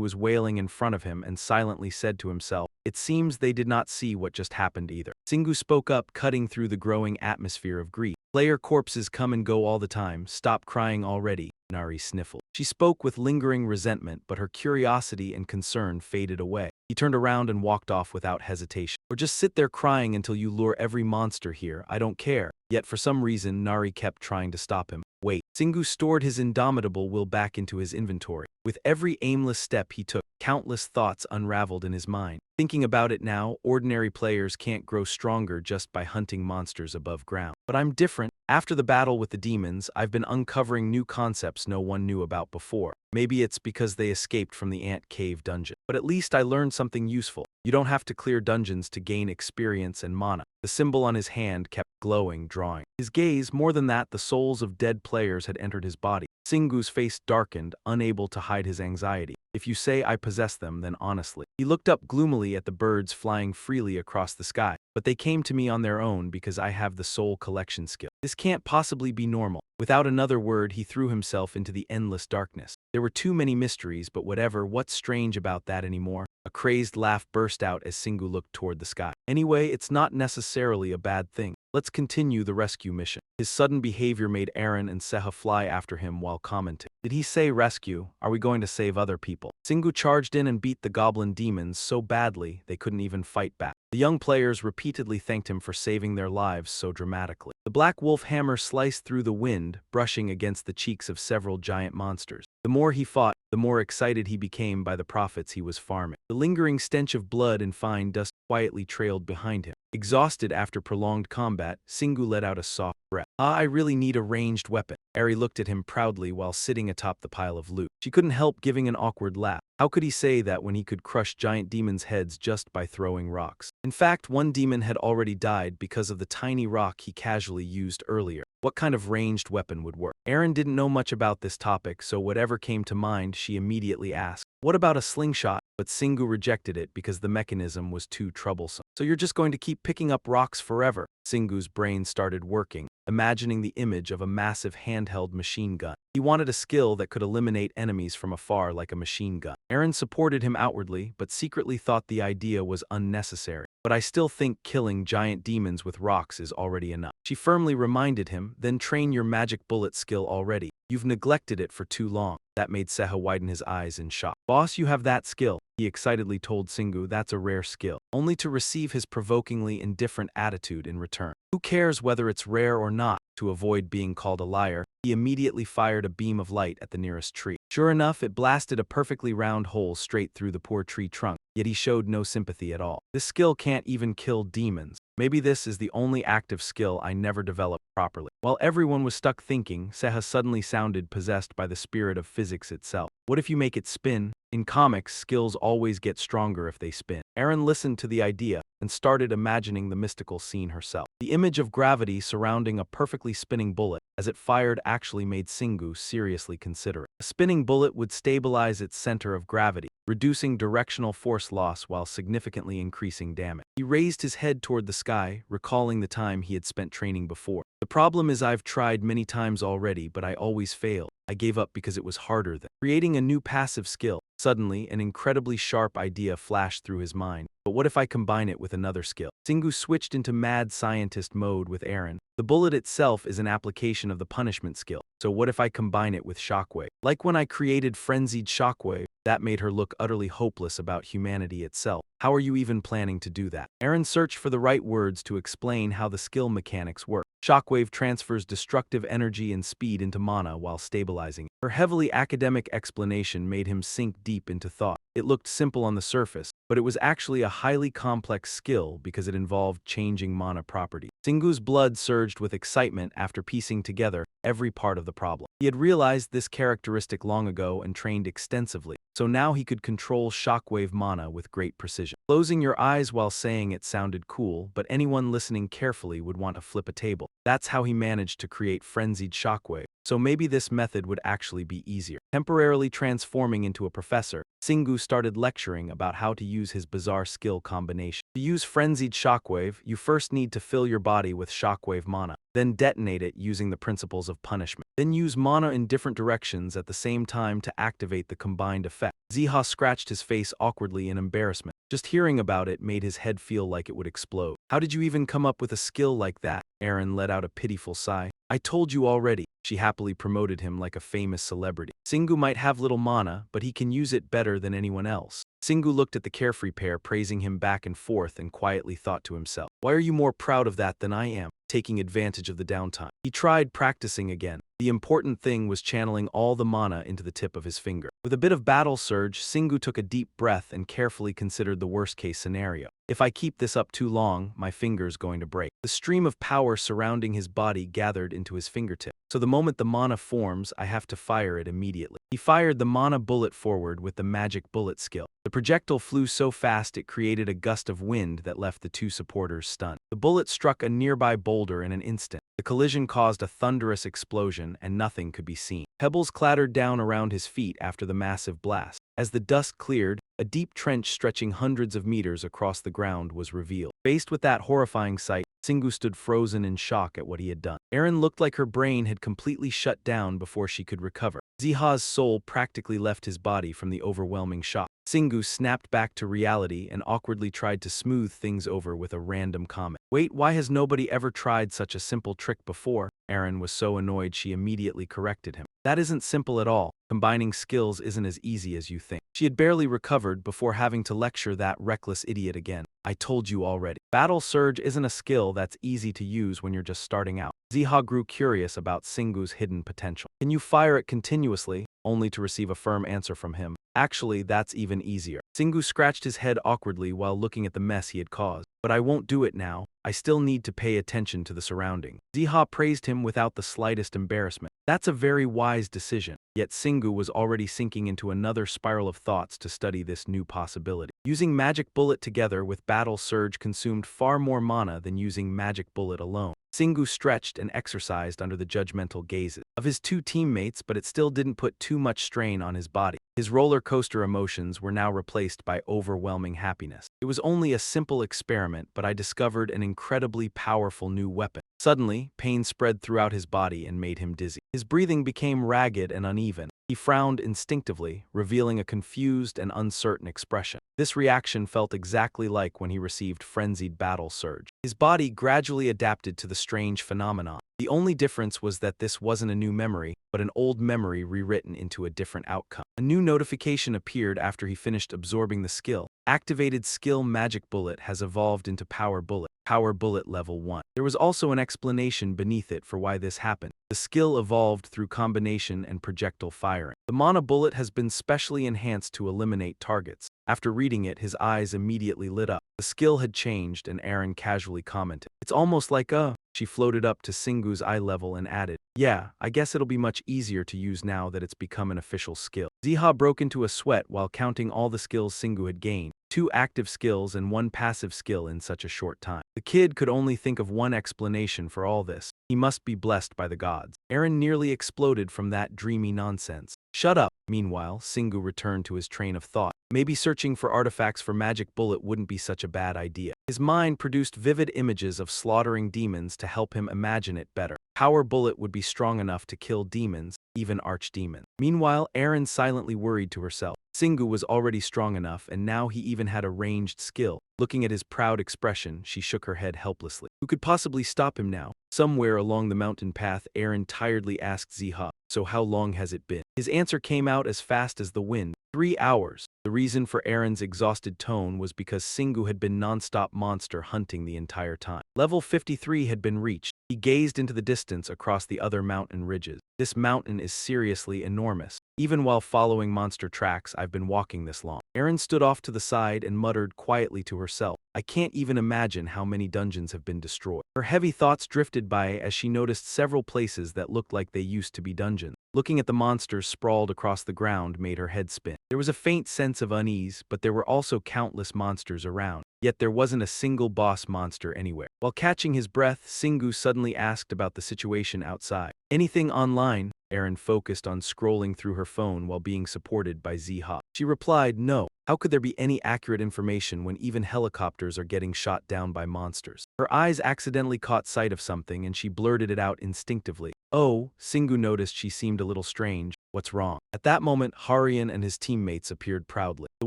was wailing in front of him, and silently said to himself, it seems they did not see what just happened either. Shingu spoke up, cutting through the growing atmosphere of grief. Player corpses come and go all the time. Stop crying already, Nari sniffled. She spoke with lingering resentment, but her curiosity and concern faded away. He turned around and walked off without hesitation. Or just sit there crying until you lure every monster here, I don't care. Yet for some reason, Nari kept trying to stop him. Wait. Shingu stored his indomitable will back into his inventory. With every aimless step he took, countless thoughts unraveled in his mind. Thinking about it now, ordinary players can't grow stronger just by hunting monsters above ground. But I'm different. After the battle with the demons, I've been uncovering new concepts no one knew about before. Maybe it's because they escaped from the ant cave dungeon. But at least I learned something useful. You don't have to clear dungeons to gain experience and mana. The symbol on his hand kept glowing, drawing his gaze. More than that, the souls of dead players had entered his body. Shingu's face darkened, unable to hide his anxiety. If you say I possess them, then honestly. He looked up gloomily at the birds flying freely across the sky. But they came to me on their own because I have the soul collection skill. This can't possibly be normal. Without another word, he threw himself into the endless darkness. There were too many mysteries, but what's strange about that anymore? A crazed laugh burst out as Shingu looked toward the sky. Anyway, it's not necessarily a bad thing. Let's continue the rescue mission. His sudden behavior made Aaron and Seha fly after him while commenting. Did he say rescue? Are we going to save other people? Shingu charged in and beat the goblin demons so badly they couldn't even fight back. The young players repeatedly thanked him for saving their lives so dramatically. The black wolf hammer sliced through the wind, brushing against the cheeks of several giant monsters. The more he fought, the more excited he became by the profits he was farming. The lingering stench of blood and fine dust quietly trailed behind him. Exhausted after prolonged combat, Shingu let out a soft breath. I really need a ranged weapon. Ari looked at him proudly while sitting atop the pile of loot. She couldn't help giving an awkward laugh. How could he say that when he could crush giant demons' heads just by throwing rocks? In fact, one demon had already died because of the tiny rock he casually used earlier. What kind of ranged weapon would work? Aaron didn't know much about this topic, so whatever came to mind, she immediately asked, what about a slingshot? But Shingu rejected it because the mechanism was too troublesome. So you're just going to keep picking up rocks forever? Shingu's brain started working, imagining the image of a massive handheld machine gun. He wanted a skill that could eliminate enemies from afar like a machine gun. Aaron supported him outwardly, but secretly thought the idea was unnecessary. But I still think killing giant demons with rocks is already enough. She firmly reminded him, then train your magic bullet skill already. You've neglected it for too long. That made Seha widen his eyes in shock. Boss, you have that skill. He excitedly told Shingu that's a rare skill, only to receive his provokingly indifferent attitude in return. Who cares whether it's rare or not? To avoid being called a liar, he immediately fired a beam of light at the nearest tree. Sure enough, it blasted a perfectly round hole straight through the poor tree trunk, yet he showed no sympathy at all. This skill can't even kill demons. Maybe this is the only active skill I never developed properly. While everyone was stuck thinking, Seha suddenly sounded possessed by the spirit of physics itself. What if you make it spin? In comics, skills always get stronger if they spin. Aaron listened to the idea and started imagining the mystical scene herself. The image of gravity surrounding a perfectly spinning bullet as it fired actually made Shingu seriously consider it. A spinning bullet would stabilize its center of gravity, reducing directional force loss while significantly increasing damage. He raised his head toward the sky, recalling the time he had spent training before. The problem is I've tried many times already, but I always fail. I gave up because it was harder than creating a new passive skill. Suddenly, an incredibly sharp idea flashed through his mind. But what if I combine it with another skill? Singu switched into mad scientist mode with Aaron. The bullet itself is an application of the punishment skill. So what if I combine it with shockwave? Like when I created frenzied shockwave, that made her look utterly hopeless about humanity itself. How are you even planning to do that? Aaron searched for the right words to explain how the skill mechanics work. Shockwave transfers destructive energy and speed into mana while stabilizing it. Her heavily academic explanation made him sink deep into thought. It looked simple on the surface, but it was actually a highly complex skill because it involved changing mana properties. Singu's blood surged with excitement after piecing together every part of the problem. He had realized this characteristic long ago and trained extensively, so now he could control shockwave mana with great precision. Closing your eyes while saying it sounded cool, but anyone listening carefully would want to flip a table. That's how he managed to create frenzied shockwave. So maybe this method would actually be easier. Temporarily transforming into a professor, Singu started lecturing about how to use his bizarre skill combination. To use frenzied shockwave, you first need to fill your body with shockwave mana, then detonate it using the principles of punishment. Then use mana in different directions at the same time to activate the combined effect. Ziha scratched his face awkwardly in embarrassment. Just hearing about it made his head feel like it would explode. How did you even come up with a skill like that? Aaron let out a pitiful sigh. I told you already. She happily promoted him like a famous celebrity. Singu might have little mana, but he can use it better than anyone else. Singu looked at the carefree pair, praising him back and forth, and quietly thought to himself, why are you more proud of that than I am, taking advantage of the downtime? He tried practicing again. The important thing was channeling all the mana into the tip of his finger. With a bit of battle surge, Singu took a deep breath and carefully considered the worst-case scenario. If I keep this up too long, my finger's going to break. The stream of power surrounding his body gathered into his fingertip. So the moment the mana forms, I have to fire it immediately. He fired the mana bullet forward with the magic bullet skill. The projectile flew so fast it created a gust of wind that left the two supporters stunned. The bullet struck a nearby boulder in an instant. The collision caused a thunderous explosion, and nothing could be seen. Pebbles clattered down around his feet after the massive blast. As the dust cleared, a deep trench stretching hundreds of meters across the ground was revealed. Faced with that horrifying sight, Singu stood frozen in shock at what he had done. Aaron looked like her brain had completely shut down before she could recover. Ziha's soul practically left his body from the overwhelming shock. Singu snapped back to reality and awkwardly tried to smooth things over with a random comment. Wait, why has nobody ever tried such a simple trick before? Aaron was so annoyed she immediately corrected him. That isn't simple at all. Combining skills isn't as easy as you think. She had barely recovered before having to lecture that reckless idiot again. I told you already. Battle Surge isn't a skill that's easy to use when you're just starting out. Ziha grew curious about Singu's hidden potential. Can you fire it continuously, only to receive a firm answer from him? Actually, that's even easier. Singu scratched his head awkwardly while looking at the mess he had caused. But I won't do it now. I still need to pay attention to the surrounding. Ziha praised him without the slightest embarrassment. That's a very wise decision. Yet Singu was already sinking into another spiral of thoughts to study this new possibility. Using Magic Bullet together with Battle Surge consumed far more mana than using Magic Bullet alone. Singu stretched and exercised under the judgmental gazes of his two teammates, but it still didn't put too much strain on his body. His roller coaster emotions were now replaced by overwhelming happiness. It was only a simple experiment, but I discovered an incredibly powerful new weapon. Suddenly, pain spread throughout his body and made him dizzy. His breathing became ragged and uneven. He frowned instinctively, revealing a confused and uncertain expression. This reaction felt exactly like when he received frenzied battle surge. His body gradually adapted to the strange phenomenon. The only difference was that this wasn't a new memory, but an old memory rewritten into a different outcome. A new notification appeared after he finished absorbing the skill. Activated skill Magic Bullet has evolved into Power Bullet. Power Bullet Level 1. There was also an explanation beneath it for why this happened. The skill evolved through combination and projectile firing. The Mana Bullet has been specially enhanced to eliminate targets. After reading it, his eyes immediately lit up. The skill had changed, and Aaron casually commented, "It's almost like a..." She floated up to Singu's eye level and added, "Yeah, I guess it'll be much easier to use now that it's become an official skill." Ziha broke into a sweat while counting all the skills Singu had gained. 2 active skills and 1 passive skill in such a short time. The kid could only think of one explanation for all this. He must be blessed by the gods. Eren nearly exploded from that dreamy nonsense. Shut up. Meanwhile, Singu returned to his train of thought. Maybe searching for artifacts for Magic Bullet wouldn't be such a bad idea. His mind produced vivid images of slaughtering demons to help him imagine it better. Power Bullet would be strong enough to kill demons, even archdemons. Meanwhile, Eren silently worried to herself. Singu was already strong enough, and now he even had a ranged skill. Looking at his proud expression, she shook her head helplessly. Who could possibly stop him now? Somewhere along the mountain path, Eren tiredly asked Ziha, "So how long has it been?" His answer came out as fast as the wind. 3 hours. The reason for Eren's exhausted tone was because Singu had been non-stop monster hunting the entire time. Level 53 had been reached. He gazed into the distance across the other mountain ridges. This mountain is seriously enormous. Even while following monster tracks, I've been walking this long. Eren stood off to the side and muttered quietly to herself, I can't even imagine how many dungeons have been destroyed. Her heavy thoughts drifted by as she noticed several places that looked like they used to be dungeons. Looking at the monsters sprawled across the ground made her head spin. There was a faint sense of unease, but there were also countless monsters around. Yet there wasn't a single boss monster anywhere. While catching his breath, Singu suddenly asked about the situation outside. Anything online? Eren focused on scrolling through her phone while being supported by Ziha. She replied, no. How could there be any accurate information when even helicopters are getting shot down by monsters? Her eyes accidentally caught sight of something and she blurted it out instinctively. Oh, Singu noticed she seemed a little strange. What's wrong? At that moment, Harian and his teammates appeared proudly. The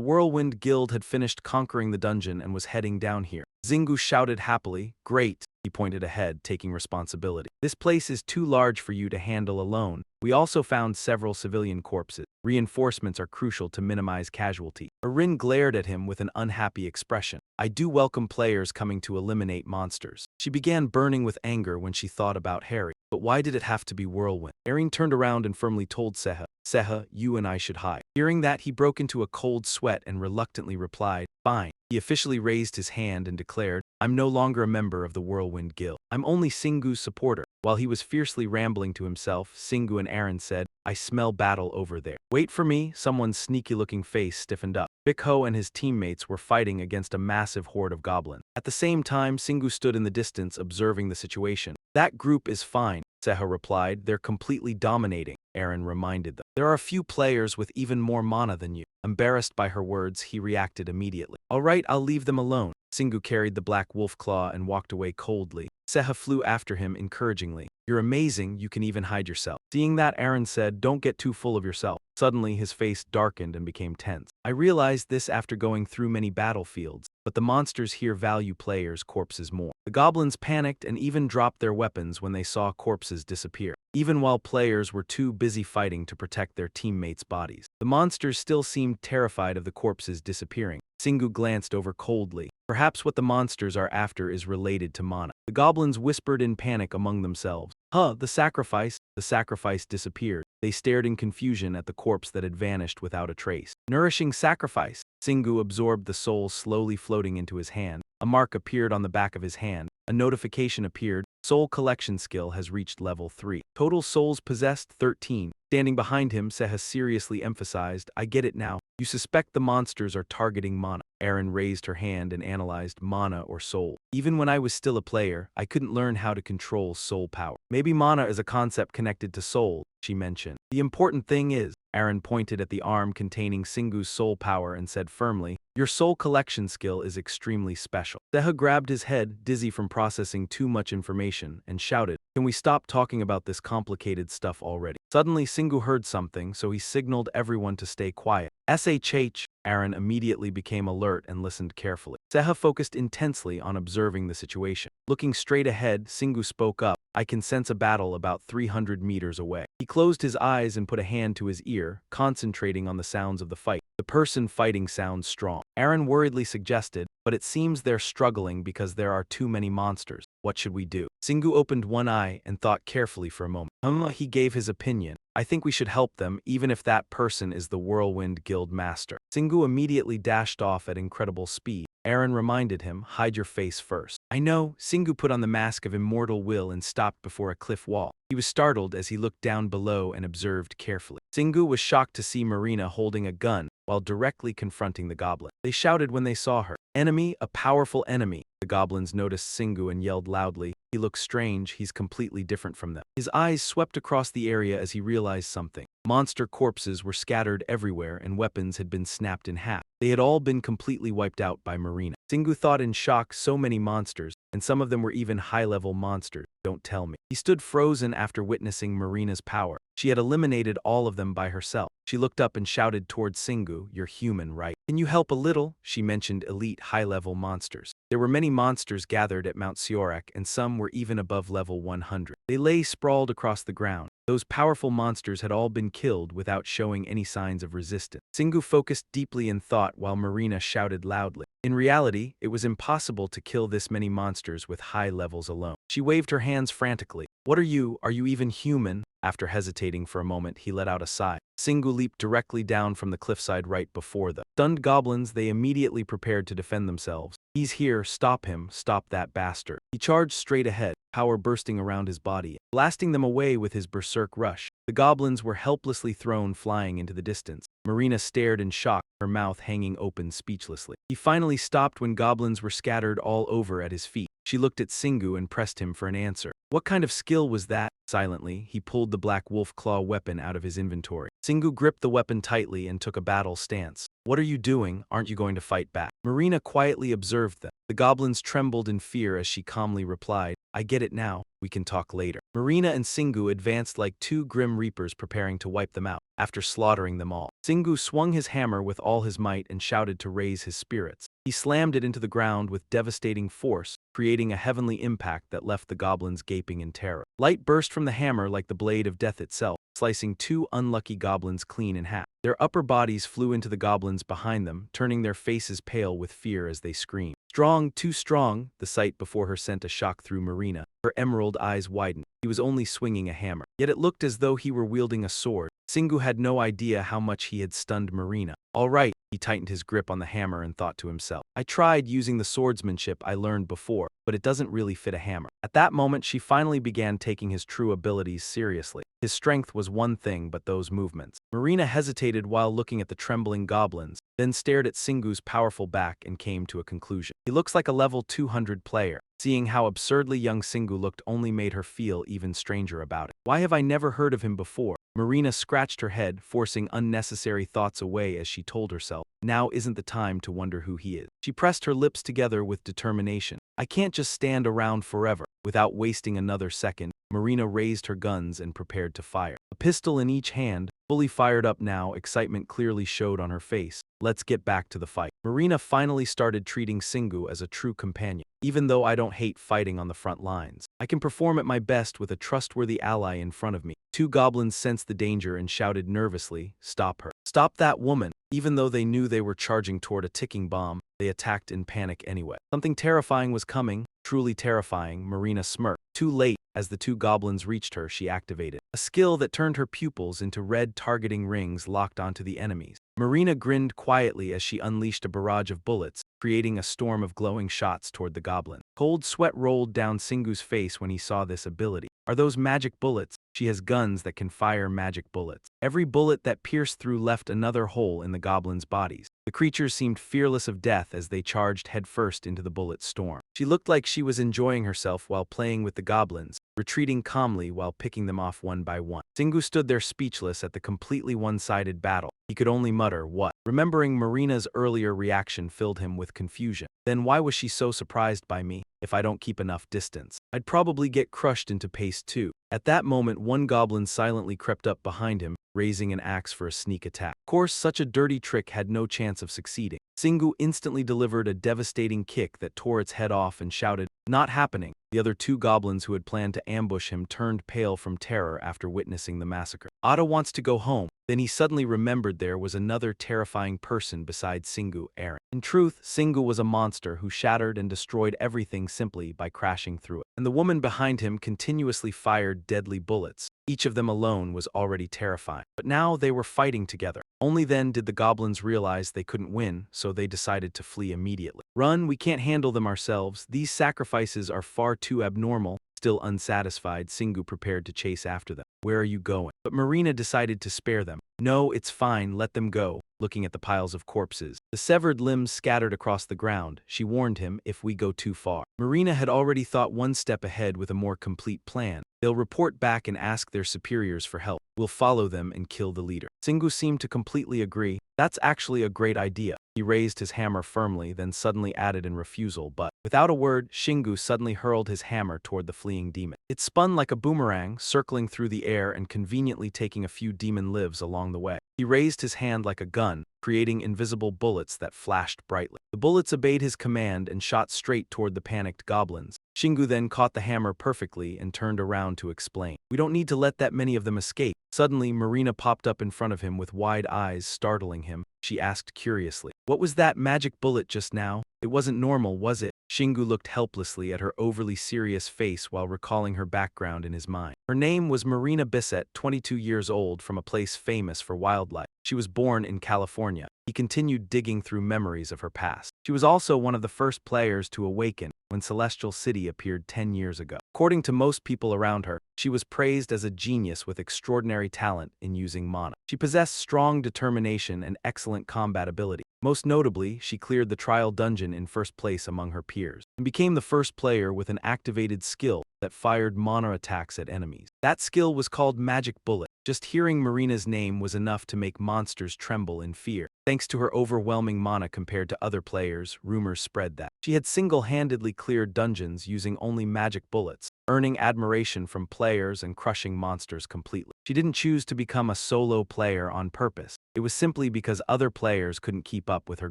Whirlwind Guild had finished conquering the dungeon and was heading down here. Zingu shouted happily, great. He pointed ahead, taking responsibility. This place is too large for you to handle alone. We also found several civilian corpses. Reinforcements are crucial to minimize casualty. Arin glared at him with an unhappy expression. I do welcome players coming to eliminate monsters. She began burning with anger when she thought about Harry. But why did it have to be Whirlwind? Eren turned around and firmly told Seha, Seha, you and I should hide. Hearing that, he broke into a cold sweat and reluctantly replied, fine. He officially raised his hand and declared, I'm no longer a member of the Whirlwind Guild. I'm only Singu's supporter. While he was fiercely rambling to himself, Singu and Eren said, I smell battle over there. Wait for me, someone's sneaky-looking face stiffened up. Bikho and his teammates were fighting against a massive horde of goblins. At the same time, Singu stood in the distance observing the situation. That group is fine, Seha replied. They're completely dominating, Eren reminded them. There are a few players with even more mana than you. Embarrassed by her words, he reacted immediately. All right, I'll leave them alone. Singu carried the black wolf claw and walked away coldly. Seha flew after him encouragingly. You're amazing, you can even hide yourself. Seeing that, Eren said, don't get too full of yourself. Suddenly, his face darkened and became tense. I realized this after going through many battlefields, but the monsters here value players' corpses more. The goblins panicked and even dropped their weapons when they saw corpses disappear, even while players were too busy fighting to protect their teammates' bodies. The monsters still seemed terrified of the corpses disappearing. Singu glanced over coldly. Perhaps what the monsters are after is related to mana. The goblins whispered in panic among themselves. The sacrifice. The sacrifice disappeared. They stared in confusion at the corpse that had vanished without a trace. Nourishing sacrifice. Singu absorbed the soul slowly floating into his hand. A mark appeared on the back of his hand. A notification appeared. Soul collection skill has reached level 3. Total souls possessed 13. Standing behind him, Seha seriously emphasized, I get it now. You suspect the monsters are targeting mana. Eren raised her hand and analyzed mana or soul. Even when I was still a player, I couldn't learn how to control soul power. Maybe mana is a concept connected to soul, she mentioned. The important thing is, Eren pointed at the arm containing Singu's soul power and said firmly, your soul collection skill is extremely special. Seha grabbed his head, dizzy from processing too much information, and shouted, can we stop talking about this complicated stuff already? Suddenly, Singu heard something, so he signaled everyone to stay quiet. SHH. Eren immediately became alert and listened carefully. Seha focused intensely on observing the situation. Looking straight ahead, Singu spoke up. I can sense a battle about 300 meters away. He closed his eyes and put a hand to his ear, concentrating on the sounds of the fight. The person fighting sounds strong. Eren worriedly suggested, but it seems they're struggling because there are too many monsters. What should we do? Singu opened one eye and thought carefully for a moment. He gave his opinion. I think we should help them, even if that person is the Whirlwind Guild master. Singu immediately dashed off at incredible speed. Eren reminded him, hide your face first. I know. Singu put on the mask of immortal will and stopped before a cliff wall. He was startled as he looked down below and observed carefully. Singu was shocked to see Marina holding a gun. while directly confronting the goblin. They shouted when they saw her. Enemy, a powerful enemy. The goblins noticed Singu and yelled loudly. He looks strange, he's completely different from them. His eyes swept across the area as he realized something. Monster corpses were scattered everywhere and weapons had been snapped in half. They had all been completely wiped out by Marina. Singu thought in shock, so many monsters, and some of them were even high-level monsters. Don't tell me. He stood frozen after witnessing Marina's power. She had eliminated all of them by herself. She looked up and shouted towards Singu, "You're human, right? Can you help a little?" She mentioned elite high-level monsters. There were many monsters gathered at Mount Siorak, and some were even above level 100. They lay sprawled across the ground. Those powerful monsters had all been killed without showing any signs of resistance. Singu focused deeply in thought while Marina shouted loudly. In reality, it was impossible to kill this many monsters with high levels alone. She waved her hands frantically. "What are you? Are you even human?" After hesitating for a moment, he let out a sigh. Singu leaped directly down from the cliffside right before them. Stunned goblins, they immediately prepared to defend themselves. "He's here, stop him, stop that bastard." He charged straight ahead, power bursting around his body, blasting them away with his berserk rush. The goblins were helplessly thrown flying into the distance. Marina stared in shock, her mouth hanging open speechlessly. He finally stopped when goblins were scattered all over at his feet. She looked at Singu and pressed him for an answer. What kind of skill was that? Silently, he pulled the black wolf claw weapon out of his inventory. Singu gripped the weapon tightly and took a battle stance. "What are you doing? Aren't you going to fight back?" Marina quietly observed them. The goblins trembled in fear as she calmly replied, "I get it now. We can talk later." Marina and Singu advanced like two grim reapers preparing to wipe them out. After slaughtering them all, Singu swung his hammer with all his might and shouted to raise his spirits. He slammed it into the ground with devastating force, creating a heavenly impact that left the goblins gaping in terror. Light burst from the hammer like the blade of death itself, slicing two unlucky goblins clean in half. Their upper bodies flew into the goblins behind them, turning their faces pale with fear as they screamed. "Strong, too strong!" The sight before her sent a shock through Marina. Her emerald eyes widened. He was only swinging a hammer, yet it looked as though he were wielding a sword. Singu had no idea how much he had stunned Marina. "All right," he tightened his grip on the hammer and thought to himself. "I tried using the swordsmanship I learned before, but it doesn't really fit a hammer." At that moment, she finally began taking his true abilities seriously. His strength was one thing, but those movements. Marina hesitated while looking at the trembling goblins, then stared at Singu's powerful back and came to a conclusion. "He looks like a level 200 player." Seeing how absurdly young Singu looked only made her feel even stranger about it. "Why have I never heard of him before?" Marina scratched her head, forcing unnecessary thoughts away as she told herself, "Now isn't the time to wonder who he is." She pressed her lips together with determination. "I can't just stand around forever." Without wasting another second, Marina raised her guns and prepared to fire. A pistol in each hand, fully fired up now, excitement clearly showed on her face. "Let's get back to the fight." Marina finally started treating Singu as a true companion. "Even though I don't hate fighting on the front lines, I can perform at my best with a trustworthy ally in front of me." Two goblins sensed the danger and shouted nervously, "Stop her. Stop that woman." Even though they knew they were charging toward a ticking bomb, they attacked in panic anyway. Something terrifying was coming, truly terrifying. Marina smirked. Too late. As the two goblins reached her, she activated a skill that turned her pupils into red targeting rings locked onto the enemies. Marina grinned quietly as she unleashed a barrage of bullets, creating a storm of glowing shots toward the goblin. Cold sweat rolled down Singu's face when he saw this ability. "Are those magic bullets?" She has guns that can fire magic bullets. Every bullet that pierced through left another hole in the goblins' bodies. The creatures seemed fearless of death as they charged headfirst into the bullet storm. She looked like she was enjoying herself while playing with the goblins, retreating calmly while picking them off one by one. Singu stood there speechless at the completely one-sided battle. He could only mutter, "What?" Remembering Marina's earlier reaction filled him with confusion. Then why was she so surprised by me? If I don't keep enough distance, I'd probably get crushed into paste too. At that moment, one goblin silently crept up behind him, raising an axe for a sneak attack. Of course, such a dirty trick had no chance of succeeding. Singu instantly delivered a devastating kick that tore its head off and shouted, "Not happening." The other two goblins who had planned to ambush him turned pale from terror after witnessing the massacre. Otto wants to go home. Then he suddenly remembered there was another terrifying person besides Singu, Aaron. In truth, Singu was a monster who shattered and destroyed everything simply by crashing through it. And the woman behind him continuously fired deadly bullets. Each of them alone was already terrifying. But now they were fighting together. Only then did the goblins realize they couldn't win, so they decided to flee immediately. "Run, we can't handle them ourselves. These sacrifices are far too abnormal." Still unsatisfied, Singu prepared to chase after them. "Where are you going?" But Marina decided to spare them. "No, it's fine, let them go," looking at the piles of corpses. The severed limbs scattered across the ground. She warned him, "If we go too far." Marina had already thought one step ahead with a more complete plan. "They'll report back and ask their superiors for help. We'll follow them and kill the leader." Singu seemed to completely agree. "That's actually a great idea." He raised his hammer firmly, then suddenly added in refusal, but without a word, Shingu suddenly hurled his hammer toward the fleeing demon. It spun like a boomerang, circling through the air and conveniently taking a few demon lives along the way. He raised his hand like a gun, creating invisible bullets that flashed brightly. The bullets obeyed his command and shot straight toward the panicked goblins. Shingu then caught the hammer perfectly and turned around to explain. "We don't need to let that many of them escape." Suddenly, Marina popped up in front of him with wide eyes, startling him. She asked curiously, "What was that magic bullet just now? It wasn't normal, was it?" Shingu looked helplessly at her overly serious face while recalling her background in his mind. Her name was Marina Bissett, 22 years old, from a place famous for wildlife. She was born in California. He continued digging through memories of her past. She was also one of the first players to awaken when Celestial City appeared 10 years ago. According to most people around her, she was praised as a genius with extraordinary talent in using mana. She possessed strong determination and excellent combat ability. Most notably, she cleared the trial dungeon in first place among her peers, and became the first player with an activated skill that fired mana attacks at enemies. That skill was called Magic Bullet. Just hearing Marina's name was enough to make monsters tremble in fear. Thanks to her overwhelming mana compared to other players, rumors spread that she had single-handedly cleared dungeons using only magic bullets, earning admiration from players and crushing monsters completely. She didn't choose to become a solo player on purpose. It was simply because other players couldn't keep up with her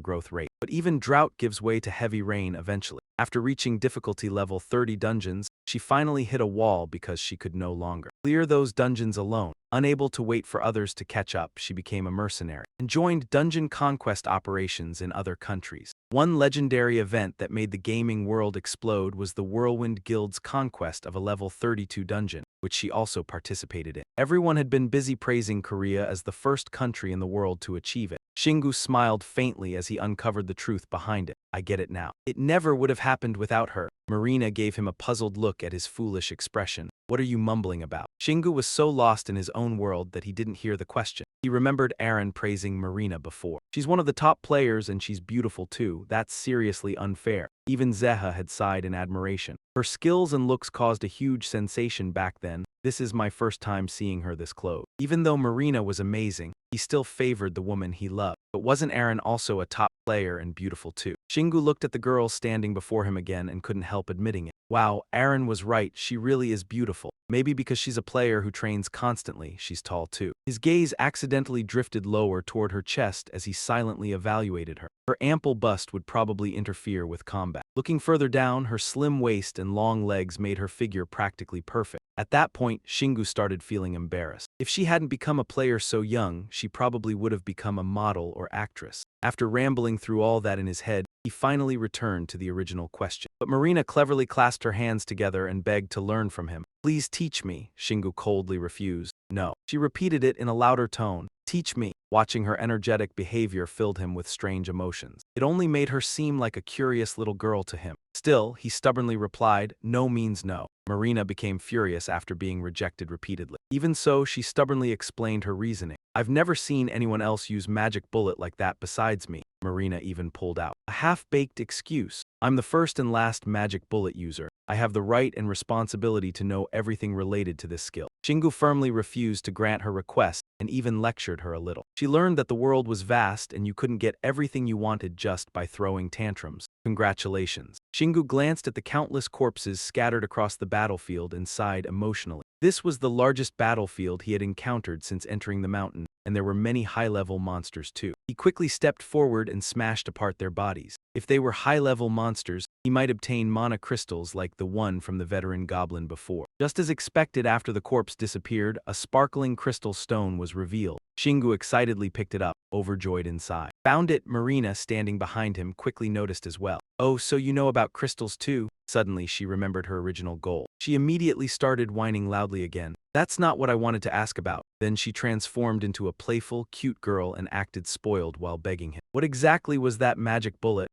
growth rate. But even drought gives way to heavy rain eventually. After reaching difficulty level 30 dungeons, she finally hit a wall because she could no longer clear those dungeons alone. Unable to wait for others to catch up, she became a mercenary and joined dungeon conquest operations in other countries. One legendary event that made the gaming world explode was the Whirlwind Guild's conquest of a level 32 dungeon, which she also participated in. Everyone had been busy praising Korea as the first country in the world to achieve it. Shingu smiled faintly as he uncovered the truth behind it. "I get it now. It never would have happened without her." Marina gave him a puzzled look at his foolish expression. "What are you mumbling about?" Shingu was so lost in his own world that he didn't hear the question. He remembered Aaron praising Marina before. "She's one of the top players and she's beautiful too. That's seriously unfair." Even Zeha had sighed in admiration. Her skills and looks caused a huge sensation back then. "This is my first time seeing her this close." Even though Marina was amazing, he still favored the woman he loved. But wasn't Aaron also a top player and beautiful too? Shingu looked at the girl standing before him again and couldn't help admitting it. Wow, Aaron was right, she really is beautiful. Maybe because she's a player who trains constantly, she's tall too. His gaze accidentally drifted lower toward her chest as he silently evaluated her. Her ample bust would probably interfere with combat. Looking further down, her slim waist and long legs made her figure practically perfect. At that point, Shingu started feeling embarrassed. If she hadn't become a player so young, she probably would have become a model or actress. After rambling through all that in his head, he finally returned to the original question. But Marina cleverly clasped her hands together and begged to learn from him. "Please teach me," Shingu coldly refused. "No." She repeated it in a louder tone. "Teach me." Watching her energetic behavior filled him with strange emotions. It only made her seem like a curious little girl to him. Still, he stubbornly replied, "No means no." Marina became furious after being rejected repeatedly. Even so, she stubbornly explained her reasoning. "I've never seen anyone else use magic bullet like that besides me." Marina even pulled out a half-baked excuse. "I'm the first and last magic bullet user. I have the right and responsibility to know everything related to this skill." Shingu firmly refused to grant her request and even lectured her a little. She learned that the world was vast and you couldn't get everything you wanted just by throwing tantrums. Congratulations. Shingu glanced at the countless corpses scattered across the battlefield and sighed emotionally. This was the largest battlefield he had encountered since entering the mountain, and there were many high-level monsters too. He quickly stepped forward and smashed apart their bodies. If they were high-level monsters, he might obtain mana crystals like the one from the veteran goblin before. Just as expected, after the corpse disappeared, a sparkling crystal stone was revealed. Shingu excitedly picked it up, overjoyed inside. Found it, Marina, standing behind him, quickly noticed as well. "Oh, so you know about crystals too?" Suddenly, she remembered her original goal. She immediately started whining loudly again. "That's not what I wanted to ask about." Then she transformed into a playful, cute girl and acted spoiled while begging him. "What exactly was that magic bullet?"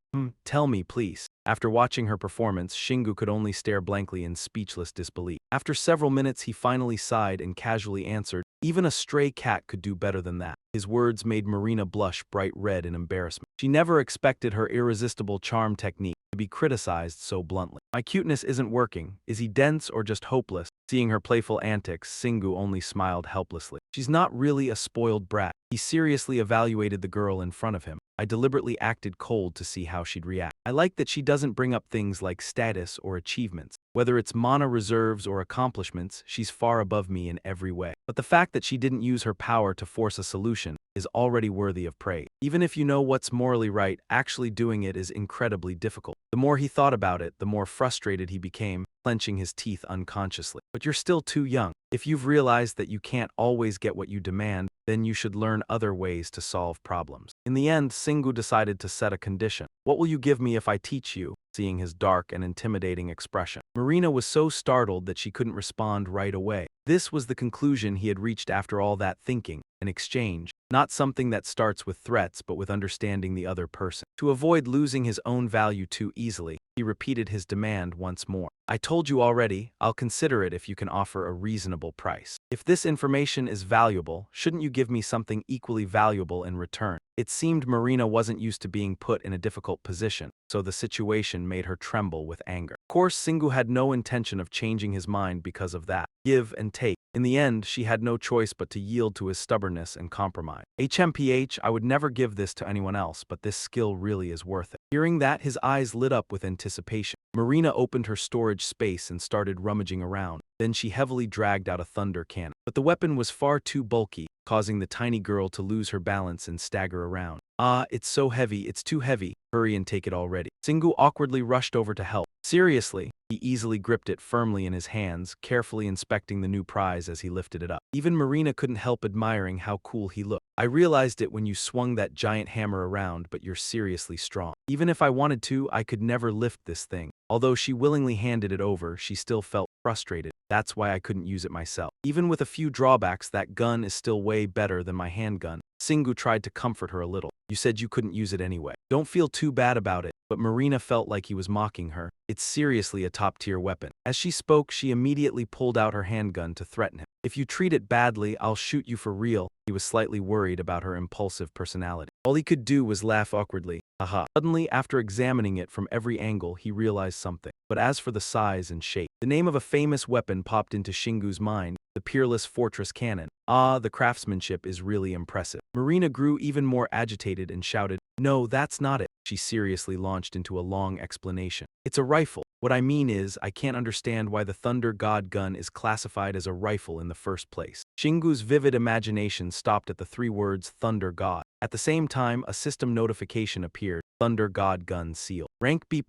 Tell me, please. After watching her performance, Shingu could only stare blankly in speechless disbelief. After several minutes, he finally sighed and casually answered, "Even a stray cat could do better than that." His words made Marina blush bright red in embarrassment. She never expected her irresistible charm technique to be criticized so bluntly. "My cuteness isn't working. Is he dense or just hopeless?" Seeing her playful antics, Shingu only smiled helplessly. "She's not really a spoiled brat." He seriously evaluated the girl in front of him. "I deliberately acted cold to see how she'd react. I like that she doesn't bring up things like status or achievements. Whether it's mana reserves or accomplishments, she's far above me in every way. But the fact that she didn't use her power to force a solution is already worthy of praise. Even if you know what's morally right, actually doing it is incredibly difficult." The more he thought about it, the more frustrated he became, clenching his teeth unconsciously. "But you're still too young. If you've realized that you can't always get what you demand, then you should learn other ways to solve problems." In the end, Shingu decided to set a condition. "What will you give me if I teach you?" Seeing his dark and intimidating expression, Marina was so startled that she couldn't respond right away. This was the conclusion he had reached after all that thinking: an exchange, not something that starts with threats but with understanding the other person. To avoid losing his own value too easily, he repeated his demand once more. "I told you already, I'll consider it if you can offer a reasonable price. If this information is valuable, shouldn't you give me something equally valuable in return?" It seemed Marina wasn't used to being put in a difficult position, so the situation made her tremble with anger. Of course, Shingu had no intention of changing his mind because of that. Give and take. In the end, she had no choice but to yield to his stubbornness and compromise. "HMPH, I would never give this to anyone else, but this skill really is worth it." Hearing that, his eyes lit up with anticipation. Marina opened her storage space and started rummaging around. Then she heavily dragged out a thunder cannon. But the weapon was far too bulky, causing the tiny girl to lose her balance and stagger around. "Ah, it's so heavy, it's too heavy. Hurry and take it already." Shingu awkwardly rushed over to help. "Seriously?" He easily gripped it firmly in his hands, carefully inspecting the new prize as he lifted it up. Even Marina couldn't help admiring how cool he looked. "I realized it when you swung that giant hammer around, but you're seriously strong. Even if I wanted to, I could never lift this thing." Although she willingly handed it over, she still felt frustrated. "That's why I couldn't use it myself. Even with a few drawbacks, that gun is still way better than my handgun." Shingu tried to comfort her a little. "You said you couldn't use it anyway. Don't feel too bad about it." But Marina felt like he was mocking her. "It's seriously a top-tier weapon." As she spoke, she immediately pulled out her handgun to threaten him. "If you treat it badly, I'll shoot you for real." He was slightly worried about her impulsive personality. All he could do was laugh awkwardly. Haha. Suddenly, after examining it from every angle, he realized something. But as for the size and shape, the name of a famous weapon popped into Shingu's mind: the Peerless Fortress Cannon. "Ah, the craftsmanship is really impressive." Marina grew even more agitated and shouted, "No, that's not it." She seriously launched into a long explanation. "It's a rifle. What I mean is, I can't understand why the Thunder God gun is classified as a rifle in the first place." Shingu's vivid imagination stopped at the three words Thunder God. At the same time, a system notification appeared: Thunder God Gun Seal. Rank B+,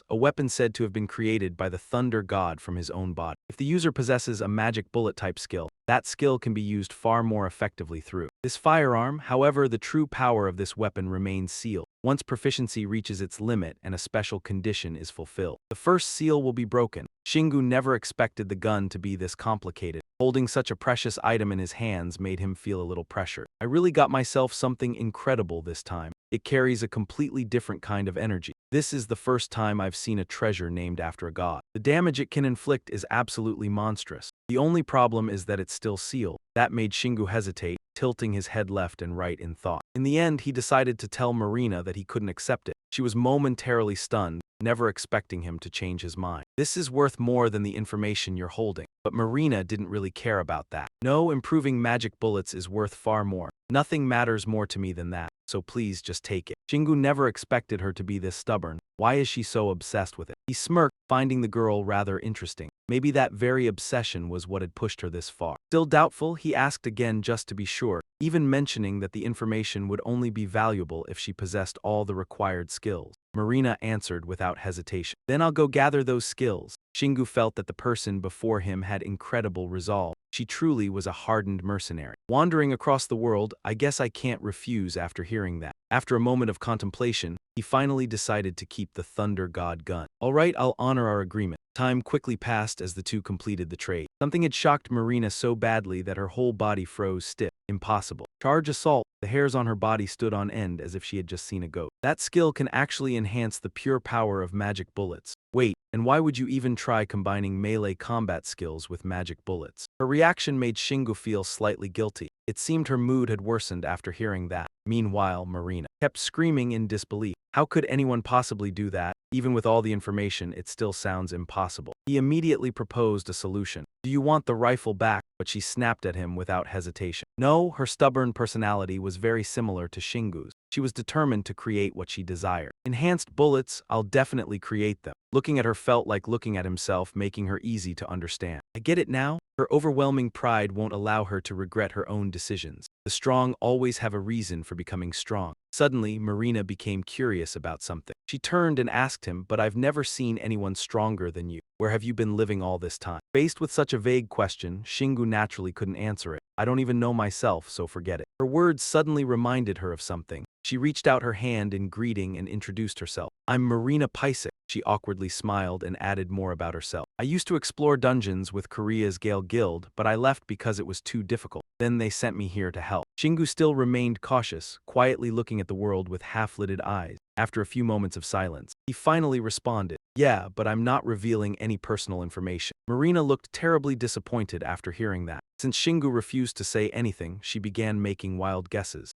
a weapon said to have been created by the Thunder God from his own body. If the user possesses a magic bullet type skill, that skill can be used far more effectively through this firearm. However, the true power of this weapon remains sealed. Once proficiency reaches its limit and a special condition is fulfilled, the first seal will be broken. Shingu never expected the gun to be this complicated. Holding such a precious item in his hands made him feel a little pressured. "I really got myself something incredible this time. It carries a completely different kind of energy. This is the first time I've seen a treasure named after a god. The damage it can inflict is absolutely monstrous. The only problem is that it's still sealed." That made Shingu hesitate, tilting his head left and right in thought. In the end, he decided to tell Marina that he couldn't accept it. She was momentarily stunned, never expecting him to change his mind. "This is worth more than the information you're holding." But Marina didn't really care about that. "No, improving magic bullets is worth far more. Nothing matters more to me than that, so please just take it." Shingu never expected her to be this stubborn. Why is she so obsessed with it? He smirked, finding the girl rather interesting. Maybe that very obsession was what had pushed her this far. Still doubtful, he asked again just to be sure, even mentioning that the information would only be valuable if she possessed all the required skills. Marina answered without hesitation. "Then I'll go gather those skills." Shingu felt that the person before him had incredible resolve. She truly was a hardened mercenary. Wandering across the world, I guess I can't refuse after hearing that. After a moment of contemplation, he finally decided to keep the Thunder God gun. "All right, I'll honor our agreement. Time quickly passed as the two completed the trade. Something had shocked Marina so badly that her whole body froze stiff. Impossible. Charge assault. The hairs on her body stood on end as if she had just seen a ghost. That skill can actually enhance the pure power of magic bullets. Wait, and why would you even try combining melee combat skills with magic bullets? Her reaction made Shingu feel slightly guilty. It seemed her mood had worsened after hearing that. Meanwhile, Marina kept screaming in disbelief. How could anyone possibly do that? Even with all the information, it still sounds impossible. He immediately proposed a solution. Do you want the rifle back? But she snapped at him without hesitation. No, her stubborn personality was very similar to Shingu's. She was determined to create what she desired. Enhanced bullets, I'll definitely create them. Looking at her felt like looking at himself, making her easy to understand. I get it now. Her overwhelming pride won't allow her to regret her own decisions. The strong always have a reason for becoming strong. Suddenly, Marina became curious about something. She turned and asked him, but I've never seen anyone stronger than you. Where have you been living all this time? Faced with such a vague question, Shingu naturally couldn't answer it. I don't even know myself, so forget it. Her words suddenly reminded her of something. She reached out her hand in greeting and introduced herself. I'm Marina Pisek. She awkwardly smiled and added more about herself. I used to explore dungeons with Korea's Gale Guild, but I left because it was too difficult. Then they sent me here to help. Shingu still remained cautious, quietly looking at the world with half-lidded eyes. After a few moments of silence, he finally responded, yeah, but I'm not revealing any personal information. Marina looked terribly disappointed after hearing that. Since Shingu refused to say anything, she began making wild guesses.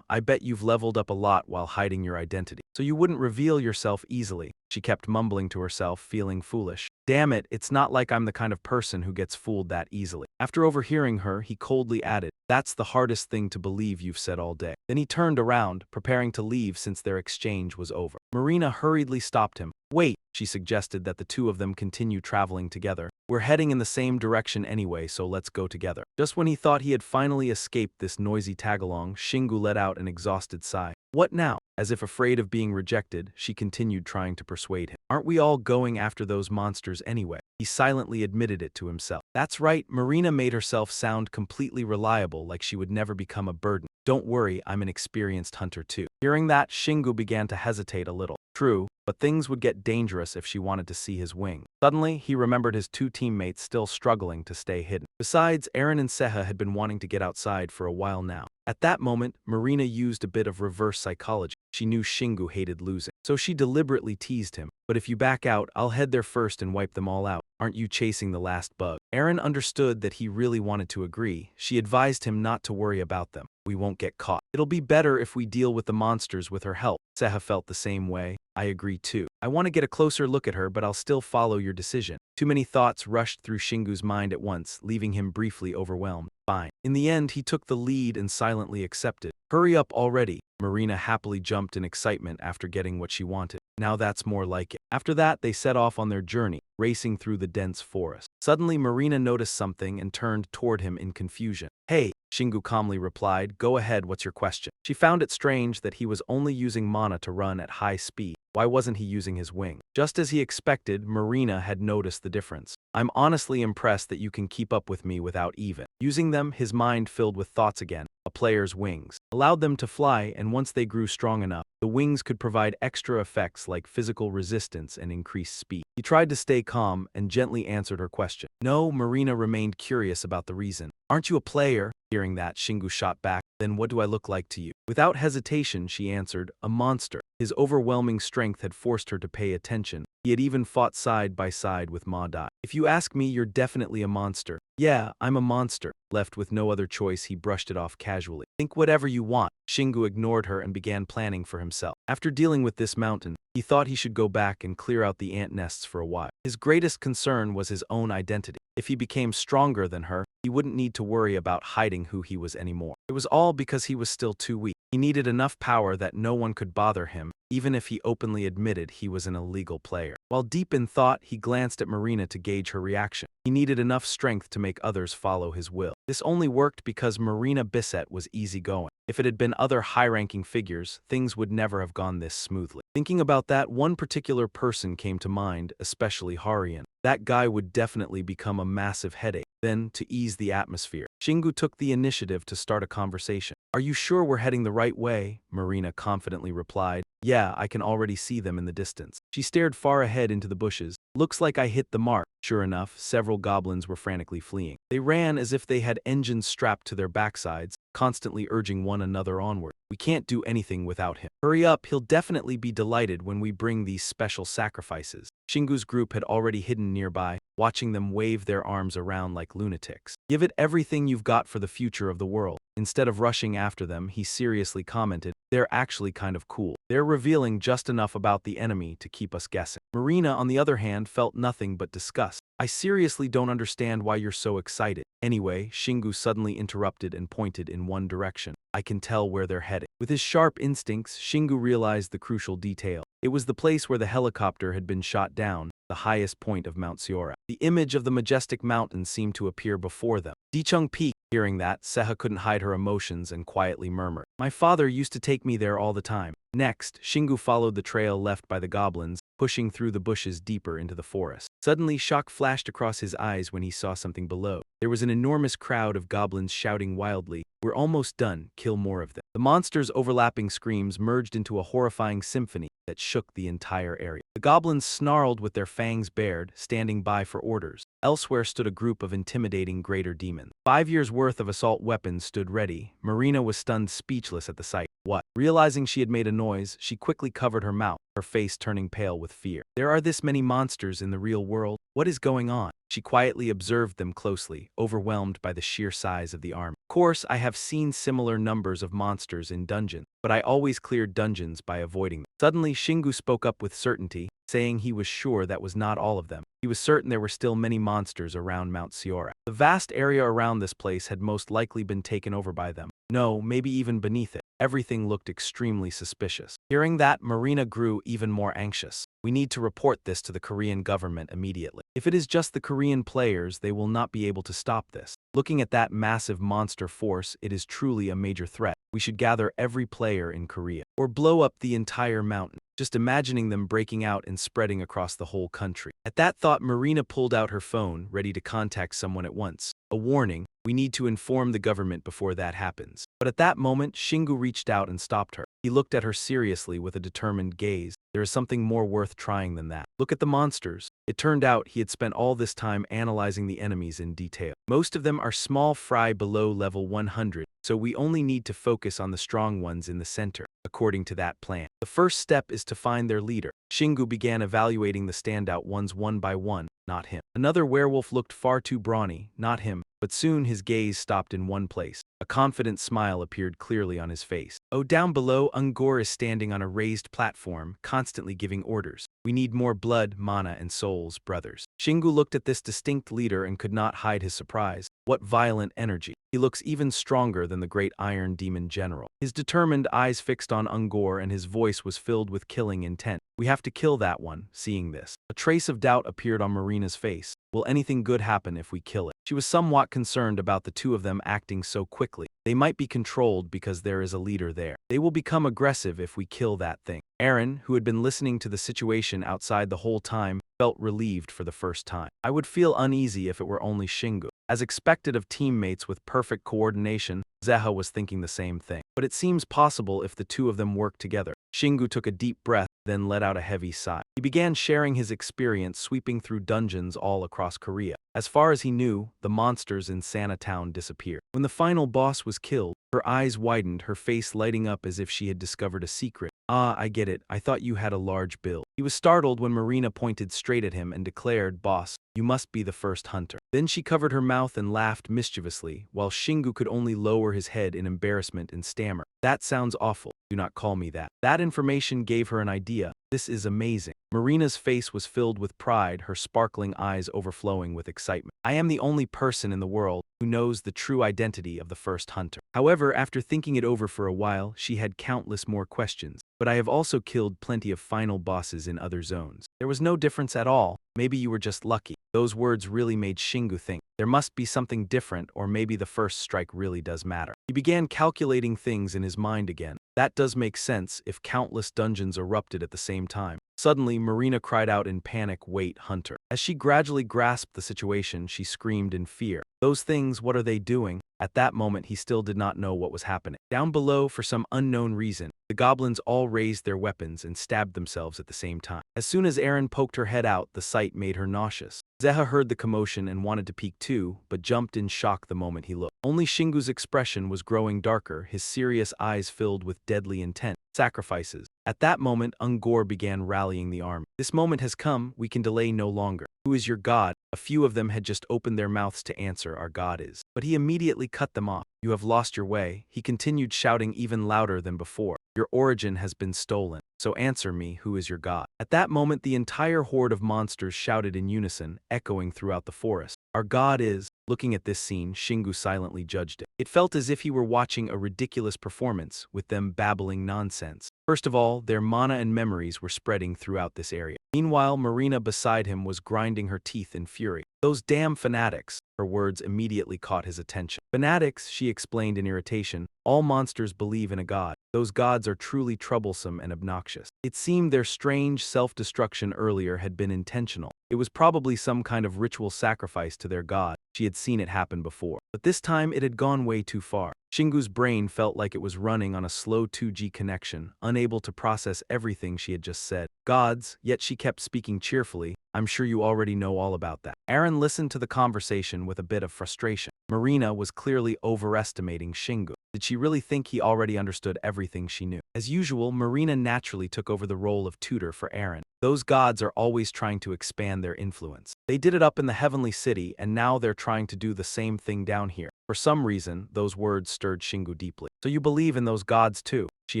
I bet you've leveled up a lot while hiding your identity, so you wouldn't reveal yourself easily. She kept mumbling to herself, feeling foolish. Damn it, it's not like I'm the kind of person who gets fooled that easily. After overhearing her, he coldly added, that's the hardest thing to believe you've said all day. Then he turned around, preparing to leave since their exchange was over. Marina hurriedly stopped him. Wait, she suggested that the two of them continue traveling together. We're heading in the same direction anyway, so let's go together. Just when he thought he had finally escaped this noisy tagalong, Shingu let out an exhausted sigh. What now? As if afraid of being rejected, she continued trying to persuade him. Aren't we all going after those monsters anyway? He silently admitted it to himself. That's right, Marina made herself sound completely reliable, like she would never become a burden. Don't worry, I'm an experienced hunter too. Hearing that, Shingu began to hesitate a little. True, but things would get dangerous if she wanted to see his wing. Suddenly, he remembered his two teammates still struggling to stay hidden. Besides, Aaron and Seha had been wanting to get outside for a while now. At that moment, Marina used a bit of reverse psychology. She knew Shingu hated losing, so she deliberately teased him. But if you back out, I'll head there first and wipe them all out. Aren't you chasing the last bug? Aaron understood that he really wanted to agree. She advised him not to worry about them. We won't get caught. It'll be better if we deal with the monsters with her help. Seha felt the same way. I agree too. I want to get a closer look at her, but I'll still follow your decision. Too many thoughts rushed through Shingu's mind at once, leaving him briefly overwhelmed. Fine. In the end, he took the lead and silently accepted. Hurry up already. Marina happily jumped in excitement after getting what she wanted. Now that's more like it. After that, they set off on their journey, racing through the dense forest. Suddenly, Marina noticed something and turned toward him in confusion. Hey, Shingu calmly replied, go ahead, what's your question? She found it strange that he was only using mana to run at high speed. Why wasn't he using his wing? Just as he expected, Marina had noticed the difference. I'm honestly impressed that you can keep up with me without even using them. His mind filled with thoughts again. A player's wings allowed them to fly, and once they grew strong enough, the wings could provide extra effects like physical resistance and increased speed. He tried to stay calm and gently answered her question. No, Marina remained curious about the reason. Aren't you a player? Hearing that, Shingu shot back. Then what do I look like to you? Without hesitation, she answered, a monster. His overwhelming strength had forced her to pay attention. He had even fought side by side with Ma Dai. If you ask me, you're definitely a monster. Yeah, I'm a monster. Left with no other choice, he brushed it off casually. Think whatever you want. Shingu ignored her and began planning for himself. After dealing with this mountain, he thought he should go back and clear out the ant nests for a while. His greatest concern was his own identity. If he became stronger than her, he wouldn't need to worry about hiding who he was anymore. It was all because he was still too weak. He needed enough power that no one could bother him, even if he openly admitted he was an illegal player. While deep in thought, he glanced at Marina to gauge her reaction. He needed enough strength to make others follow his will. This only worked because Marina Bisset was easygoing. If it had been other high-ranking figures, things would never have gone this smoothly. Thinking about that, one particular person came to mind, especially Harian. That guy would definitely become a massive headache. Then, to ease the atmosphere, Shingu took the initiative to start a conversation. "Are you sure we're heading the right way?" Marina confidently replied. "Yeah, I can already see them in the distance." She stared far ahead into the bushes. "Looks like I hit the mark." Sure enough, several goblins were frantically fleeing. They ran as if they had engines strapped to their backsides, constantly urging one another onward. "We can't do anything without him. Hurry up, he'll definitely be delighted when we bring these special sacrifices." Shingu's group had already hidden nearby, watching them wave their arms around like lunatics. "Give it everything you've got for the future of the world." Instead of rushing after them, he seriously commented, "They're actually kind of cool. They're revealing just enough about the enemy to keep us guessing." Marina, on the other hand, felt nothing but disgust. "I seriously don't understand why you're so excited." Anyway, Shingu suddenly interrupted and pointed in one direction. "I can tell where they're heading." With his sharp instincts, Shingu realized the crucial detail. It was the place where the helicopter had been shot down, the highest point of Mount Seora. The image of the majestic mountain seemed to appear before them. Dichung Peak. Hearing that, Seha couldn't hide her emotions and quietly murmured, "My father used to take me there all the time." Next, Shingu followed the trail left by the goblins, pushing through the bushes deeper into the forest. Suddenly, shock flashed across his eyes when he saw something below. There was an enormous crowd of goblins shouting wildly, "We're almost done, kill more of them." The monsters' overlapping screams merged into a horrifying symphony that shook the entire area. The goblins snarled with their fangs bared, standing by for orders. Elsewhere stood a group of intimidating greater demons. 5 years' worth of assault weapons stood ready. Marina was stunned speechless at the sight. "What?" Realizing she had made a noise, she quickly covered her mouth, her face turning pale with fear. "There are this many monsters in the real world? What is going on?" She quietly observed them closely, overwhelmed by the sheer size of the army. "Of course, I have seen similar numbers of monsters in dungeons, but I always cleared dungeons by avoiding them." Suddenly, Shingu spoke up with certainty, saying he was sure that was not all of them. He was certain there were still many monsters around Mount Seora. The vast area around this place had most likely been taken over by them. No, maybe even beneath it. Everything looked extremely suspicious. Hearing that, Marina grew even more anxious. "We need to report this to the Korean government immediately. If it is just the Korean players, they will not be able to stop this. Looking at that massive monster force, it is truly a major threat. We should gather every player in Korea, or blow up the entire mountain." Just imagining them breaking out and spreading across the whole country. At that thought, Marina pulled out her phone, ready to contact someone at once. "A warning, we need to inform the government before that happens." But at that moment, Shingu reached out and stopped her. He looked at her seriously with a determined gaze. "There is something more worth trying than that. Look at the monsters." It turned out he had spent all this time analyzing the enemies in detail. Most of them are small fry below level 100, so we only need to focus on the strong ones in the center. According to that plan, the first step is to find their leader. Shingu began evaluating the standout ones one by one. Not him. Another werewolf looked far too brawny. Not him. But soon his gaze stopped in one place. A confident smile appeared clearly on his face. "Oh, down below, Ungor is standing on a raised platform, constantly giving orders. We need more blood, mana, and souls, brothers." Shingu looked at this distinct leader and could not hide his surprise. What violent energy. He looks even stronger than the great Iron Demon General. His determined eyes fixed on Ungor and his voice was filled with killing intent. "We have to kill that one." Seeing this, a trace of doubt appeared on Marina's face. "Will anything good happen if we kill it?" She was somewhat concerned about the two of them acting so quickly. They might be controlled because there is a leader there. They will become aggressive if we kill that thing. Aaron, who had been listening to the situation outside the whole time, felt relieved for the first time. "I would feel uneasy if it were only Shingu." As expected of teammates with perfect coordination, Zeha was thinking the same thing. But it seems possible if the two of them work together. Shingu took a deep breath, then let out a heavy sigh. He began sharing his experience sweeping through dungeons all across Korea. As far as he knew, the monsters in Sanatown disappeared. When the final boss was killed, her eyes widened, her face lighting up as if she had discovered a secret. "Ah, I get it. I thought you had a large bill." He was startled when Marina pointed straight at him and declared, "Boss, you must be the first hunter." Then she covered her mouth and laughed mischievously, while Shingu could only lower his head in embarrassment and stammer, "That sounds awful. Do not call me that." That information gave her an idea. "This is amazing." Marina's face was filled with pride, her sparkling eyes overflowing with excitement. "I am the only person in the world who knows the true identity of the first hunter." However, after thinking it over for a while, she had countless more questions. "But I have also killed plenty of final bosses in other zones. There was no difference at all. Maybe you were just lucky." Those words really made Shingu think. There must be something different, or maybe the first strike really does matter. He began calculating things in his mind again. That does make sense if countless dungeons erupted at the same time. Suddenly, Marina cried out in panic, "Wait, Hunter." As she gradually grasped the situation, she screamed in fear. "Those things, what are they doing?" At that moment, he still did not know what was happening. Down below, for some unknown reason, the goblins all raised their weapons and stabbed themselves at the same time. As soon as Erin poked her head out, the sight made her nauseous. Zeha heard the commotion and wanted to peek too, but jumped in shock the moment he looked. Only Shingu's expression was growing darker, his serious eyes filled with deadly intent. Sacrifices. At that moment, Ungor began rallying the army. "This moment has come, we can delay no longer. Who is your god?" A few of them had just opened their mouths to answer, "Our god is." But he immediately cut them off. "You have lost your way," he continued, shouting even louder than before. "Your origin has been stolen. So answer me, who is your god?" At that moment, the entire horde of monsters shouted in unison, echoing throughout the forest. "Our god is." Looking at this scene, Shingu silently judged it. It felt as if he were watching a ridiculous performance, with them babbling nonsense. First of all, their mana and memories were spreading throughout this area. Meanwhile, Marina beside him was grinding her teeth in fury. "Those damn fanatics." Her words immediately caught his attention. "Fanatics," she explained in irritation. "All monsters believe in a god. Those gods are truly troublesome and obnoxious." It seemed their strange self-destruction earlier had been intentional. It was probably some kind of ritual sacrifice to their god. She had seen it happen before. But this time it had gone way too far. Shingu's brain felt like it was running on a slow 2G connection, unable to process everything she had just said. Gods, yet she kept speaking cheerfully. "I'm sure you already know all about that." Aaron listened to the conversation with a bit of frustration. Marina was clearly overestimating Shingu. Did she really think he already understood everything she knew? As usual, Marina naturally took over the role of tutor for Aaron. Those gods are always trying to expand their influence. They did it up in the heavenly city, and now they're trying to do the same thing down here. For some reason, those words stirred Shingu deeply. "So you believe in those gods too?" She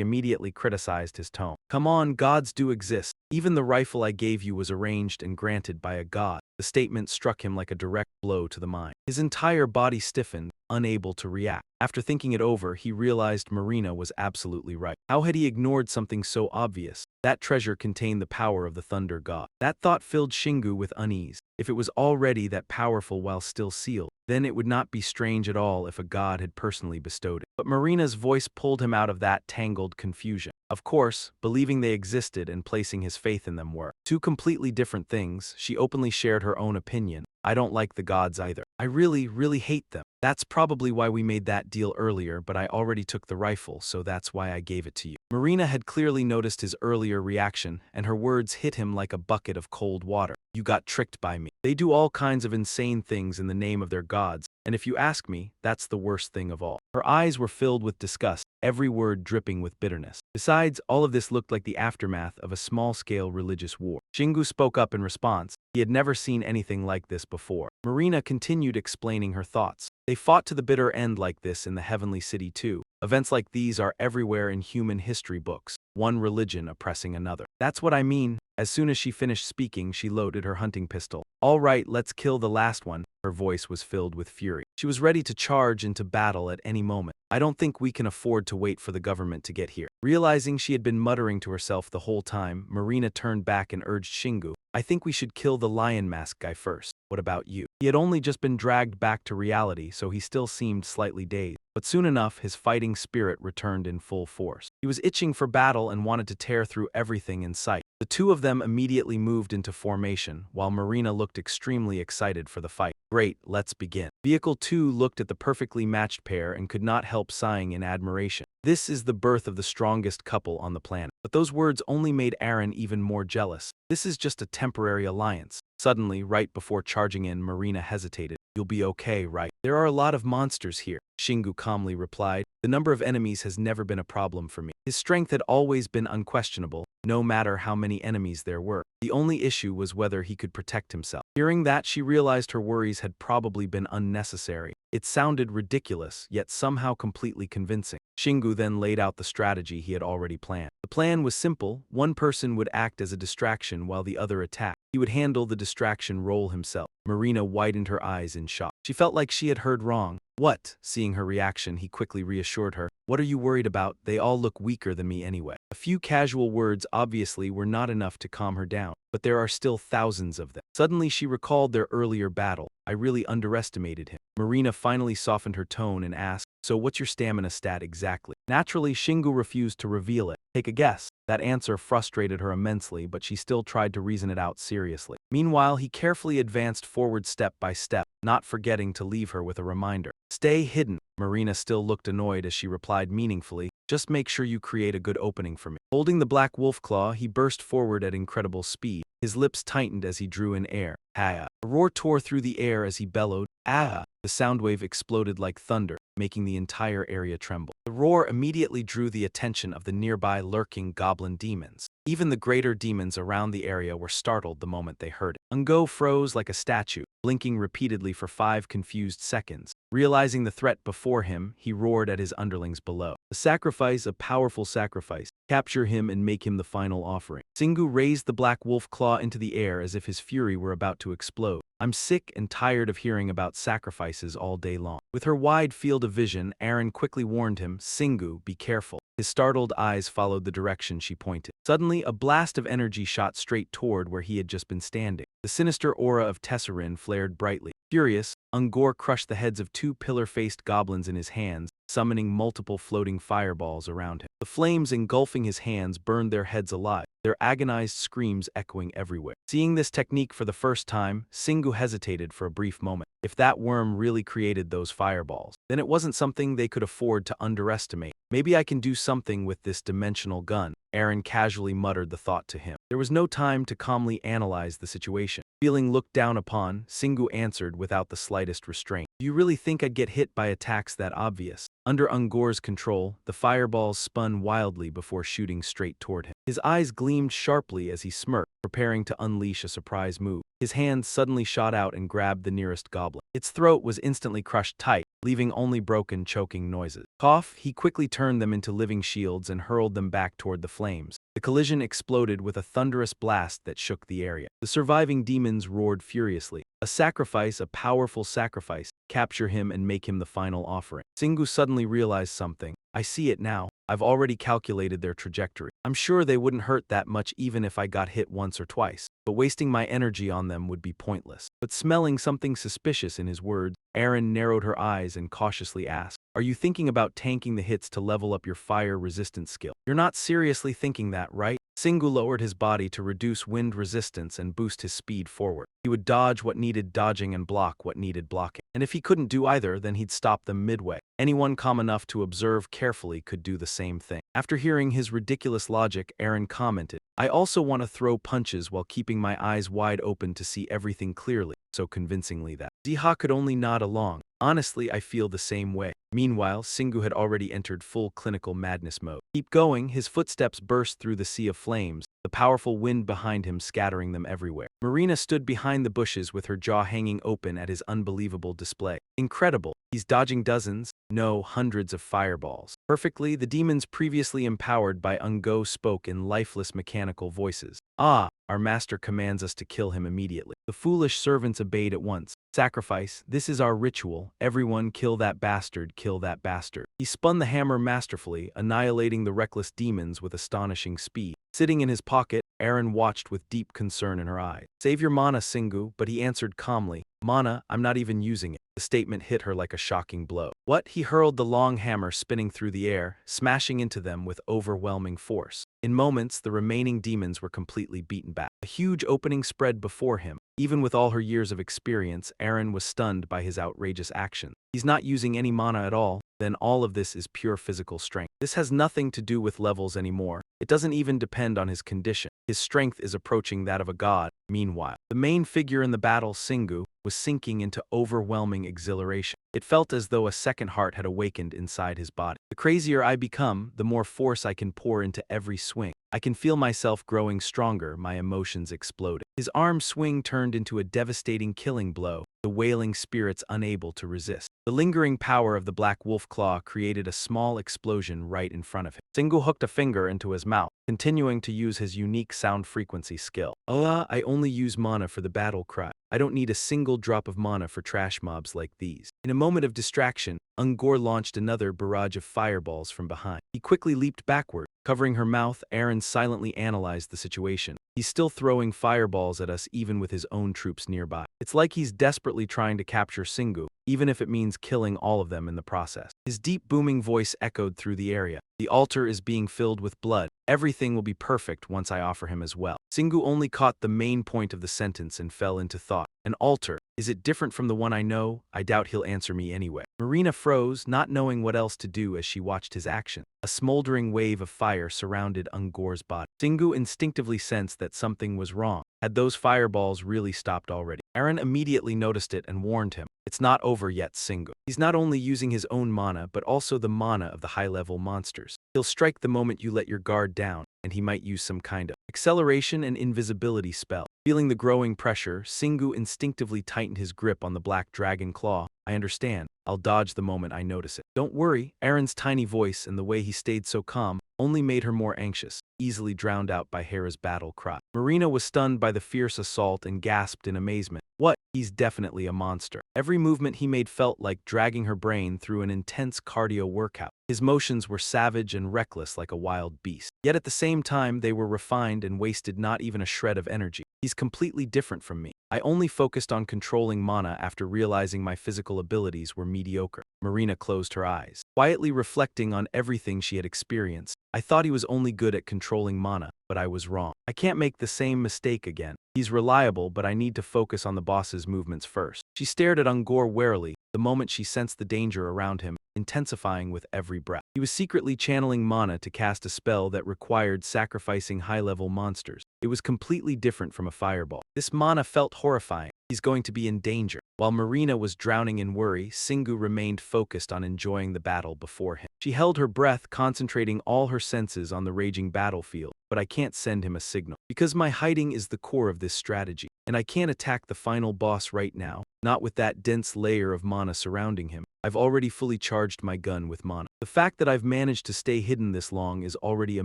immediately criticized his tone. "Come on, gods do exist. Even the rifle I gave you was arranged and granted by a god." The statement struck him like a direct blow to the mind. His entire body stiffened, unable to react. After thinking it over, he realized Marina was absolutely right. How had he ignored something so obvious? That treasure contained the power of the thunder god. That thought filled Shingu with unease. If it was already that powerful while still sealed, then it would not be strange at all if a god had personally bestowed it. But Marina's voice pulled him out of that tangled confusion. Of course, believing they existed and placing his faith in them were two completely different things. She openly shared her own opinion. "I don't like the gods either. I really hate them. That's probably why we made that deal earlier, but I already took the rifle, so that's why I gave it to you." Marina had clearly noticed his earlier reaction, and her words hit him like a bucket of cold water. "You got tricked by me. They do all kinds of insane things in the name of their gods, and if you ask me, that's the worst thing of all." Her eyes were filled with disgust, every word dripping with bitterness. Besides, all of this looked like the aftermath of a small-scale religious war. Shingu spoke up in response. He had never seen anything like this before. Marina continued explaining her thoughts. "They fought to the bitter end like this in the heavenly city too. Events like these are everywhere in human history books, one religion oppressing another. That's what I mean." As soon as she finished speaking, she loaded her hunting pistol. "All right, let's kill the last one." Her voice was filled with fury. She was ready to charge into battle at any moment. "I don't think we can afford to wait for the government to get here." Realizing she had been muttering to herself the whole time, Marina turned back and urged Shingu, "I think we should kill the lion mask guy first. What about you?" He had only just been dragged back to reality, so he still seemed slightly dazed. But soon enough, his fighting spirit returned in full force. He was itching for battle and wanted to tear through everything in sight. The two of them immediately moved into formation, while Marina looked extremely excited for the fight. "Great, let's begin." Vehicle 2 looked at the perfectly matched pair and could not help sighing in admiration. This is the birth of the strongest couple on the planet. But those words only made Aaron even more jealous. This is just a temporary alliance. Suddenly, right before charging in, Marina hesitated. "You'll be okay, right? There are a lot of monsters here," Shingu calmly replied. "The number of enemies has never been a problem for me." His strength had always been unquestionable, no matter how many enemies there were. The only issue was whether he could protect himself. Hearing that, she realized her worries had probably been unnecessary. It sounded ridiculous, yet somehow completely convincing. Shingu then laid out the strategy he had already planned. The plan was simple. One person would act as a distraction while the other attacked. He would handle the distraction role himself. Marina widened her eyes in shock. She felt like she had heard wrong. What? Seeing her reaction, he quickly reassured her. What are you worried about? They all look weaker than me anyway. A few casual words obviously were not enough to calm her down, but there are still thousands of them. Suddenly she recalled their earlier battle. I really underestimated him. Marina finally softened her tone and asked, so what's your stamina stat exactly? Naturally, Shingu refused to reveal it. Take a guess. That answer frustrated her immensely, but she still tried to reason it out seriously. Meanwhile, he carefully advanced forward step by step, not forgetting to leave her with a reminder. Stay hidden. Marina still looked annoyed as she replied meaningfully, just make sure you create a good opening for me. Holding the black wolf claw, he burst forward at incredible speed. His lips tightened as he drew in air. Ah! A roar tore through the air as he bellowed. Ah! The sound wave exploded like thunder, making the entire area tremble. The roar immediately drew the attention of the nearby lurking goblin demons. Even the greater demons around the area were startled the moment they heard it. Ungo froze like a statue, blinking repeatedly for 5 confused seconds. Realizing the threat before him, he roared at his underlings below. A sacrifice, a powerful sacrifice. Capture him and make him the final offering. Singu raised the black wolf claw into the air as if his fury were about to explode. I'm sick and tired of hearing about sacrifices all day long. With her wide field of vision, Aaron quickly warned him, Singu, be careful. His startled eyes followed the direction she pointed. Suddenly, a blast of energy shot straight toward where he had just been standing. The sinister aura of Tesserin flared brightly. Furious, Ungor crushed the heads of 2 pillar-faced goblins in his hands, summoning multiple floating fireballs around him. The flames engulfing his hands burned their heads alive, their agonized screams echoing everywhere. Seeing this technique for the first time, Singu hesitated for a brief moment. If that worm really created those fireballs, then it wasn't something they could afford to underestimate. Maybe I can do something with this dimensional gun. Aaron casually muttered the thought to him. There was no time to calmly analyze the situation. Feeling looked down upon, Singu answered without the slightest restraint. Do you really think I'd get hit by attacks that obvious? Under Ungor's control, the fireballs spun wildly before shooting straight toward him. His eyes gleamed sharply as he smirked, preparing to unleash a surprise move. His hand suddenly shot out and grabbed the nearest goblin. Its throat was instantly crushed tight, leaving only broken, choking noises. Cough, he quickly turned them into living shields and hurled them back toward the flames. The collision exploded with a thunderous blast that shook the area. The surviving demons roared furiously. A sacrifice, a powerful sacrifice. Capture him and make him the final offering. Singu suddenly realized something. I see it now. I've already calculated their trajectory. I'm sure they wouldn't hurt that much even if I got hit once or twice, but wasting my energy on them would be pointless. But smelling something suspicious in his words, Aaron narrowed her eyes and cautiously asked, are you thinking about tanking the hits to level up your fire resistance skill? You're not seriously thinking that, right? Singu lowered his body to reduce wind resistance and boost his speed forward. He would dodge what needed dodging and block what needed blocking. And if he couldn't do either, then he'd stop them midway. Anyone calm enough to observe carefully could do the same thing. After hearing his ridiculous logic, Aaron commented, I also want to throw punches while keeping my eyes wide open to see everything clearly, so convincingly that Ziha could only nod along. Honestly, I feel the same way. Meanwhile, Singu had already entered full clinical madness mode. Keep going, his footsteps burst through the sea of flames, the powerful wind behind him scattering them everywhere. Marina stood behind the bushes with her jaw hanging open at his unbelievable display. Incredible. He's dodging dozens, no, hundreds of fireballs. Perfectly, the demons previously empowered by Ungo spoke in lifeless mechanical voices. Ah, our master commands us to kill him immediately. The foolish servants obeyed at once. Sacrifice, this is our ritual. Everyone kill that bastard, kill that bastard. He spun the hammer masterfully, annihilating the reckless demons with astonishing speed. Sitting in his pocket, Aaron watched with deep concern in her eyes. Save your mana, Singu, but he answered calmly. Mana, I'm not even using it. The statement hit her like a shocking blow. What? He hurled the long hammer spinning through the air, smashing into them with overwhelming force. In moments, the remaining demons were completely beaten back. A huge opening spread before him. Even with all her years of experience, Aaron was stunned by his outrageous action. He's not using any mana at all, then all of this is pure physical strength. This has nothing to do with levels anymore. It doesn't even depend on his condition. His strength is approaching that of a god. Meanwhile, the main figure in the battle, Singu, was sinking into overwhelming exhilaration. It felt as though a second heart had awakened inside his body. The crazier I become, the more force I can pour into every swing. I can feel myself growing stronger, my emotions exploded. His arm swing turned into a devastating killing blow, the wailing spirits unable to resist. The lingering power of the black wolf claw created a small explosion right in front of him. Singu hooked a finger into his mouth, continuing to use his unique sound frequency skill. I only use mana for the battle cry. I don't need a single drop of mana for trash mobs like these. In a moment of distraction, Ungor launched another barrage of fireballs from behind. He quickly leaped backward. Covering her mouth, Aaron silently analyzed the situation. He's still throwing fireballs at us even with his own troops nearby. It's like he's desperately trying to capture Singu, even if it means killing all of them in the process. His deep booming voice echoed through the area. The altar is being filled with blood. Everything will be perfect once I offer him as well. Singu only caught the main point of the sentence and fell into thought. An altar. Is it different from the one I know? I doubt he'll answer me anyway. Marina froze, not knowing what else to do as she watched his action. A smoldering wave of fire surrounded Ungor's body. Singu instinctively sensed that something was wrong. Had those fireballs really stopped already? Aaron immediately noticed it and warned him. It's not over yet, Singu. He's not only using his own mana, but also the mana of the high-level monsters. He'll strike the moment you let your guard down, and he might use some kind of acceleration and invisibility spell. Feeling the growing pressure, Singu instinctively tightened his grip on the black dragon claw. I understand. I'll dodge the moment I notice it. Don't worry. Aaron's tiny voice and the way he stayed so calm only made her more anxious, easily drowned out by Hera's battle cry. Marina was stunned by the fierce assault and gasped in amazement. What? He's definitely a monster. Every movement he made felt like dragging her brain through an intense cardio workout. His motions were savage and reckless like a wild beast. Yet at the same time, they were refined and wasted not even a shred of energy. He's completely different from me. I only focused on controlling mana after realizing my physical abilities were mediocre. Marina closed her eyes, quietly reflecting on everything she had experienced. I thought he was only good at controlling mana, but I was wrong. I can't make the same mistake again. He's reliable, but I need to focus on the boss's movements first. She stared at Ungor warily, the moment she sensed the danger around him, intensifying with every breath. He was secretly channeling mana to cast a spell that required sacrificing high-level monsters. It was completely different from a fireball. This mana felt horrifying. He's going to be in danger. While Marina was drowning in worry, Singu remained focused on enjoying the battle before him. She held her breath, concentrating all her senses on the raging battlefield. But I can't send him a signal, because my hiding is the core of this strategy, and I can't attack the final boss right now, not with that dense layer of mana surrounding him. I've already fully charged my gun with mana. The fact that I've managed to stay hidden this long is already a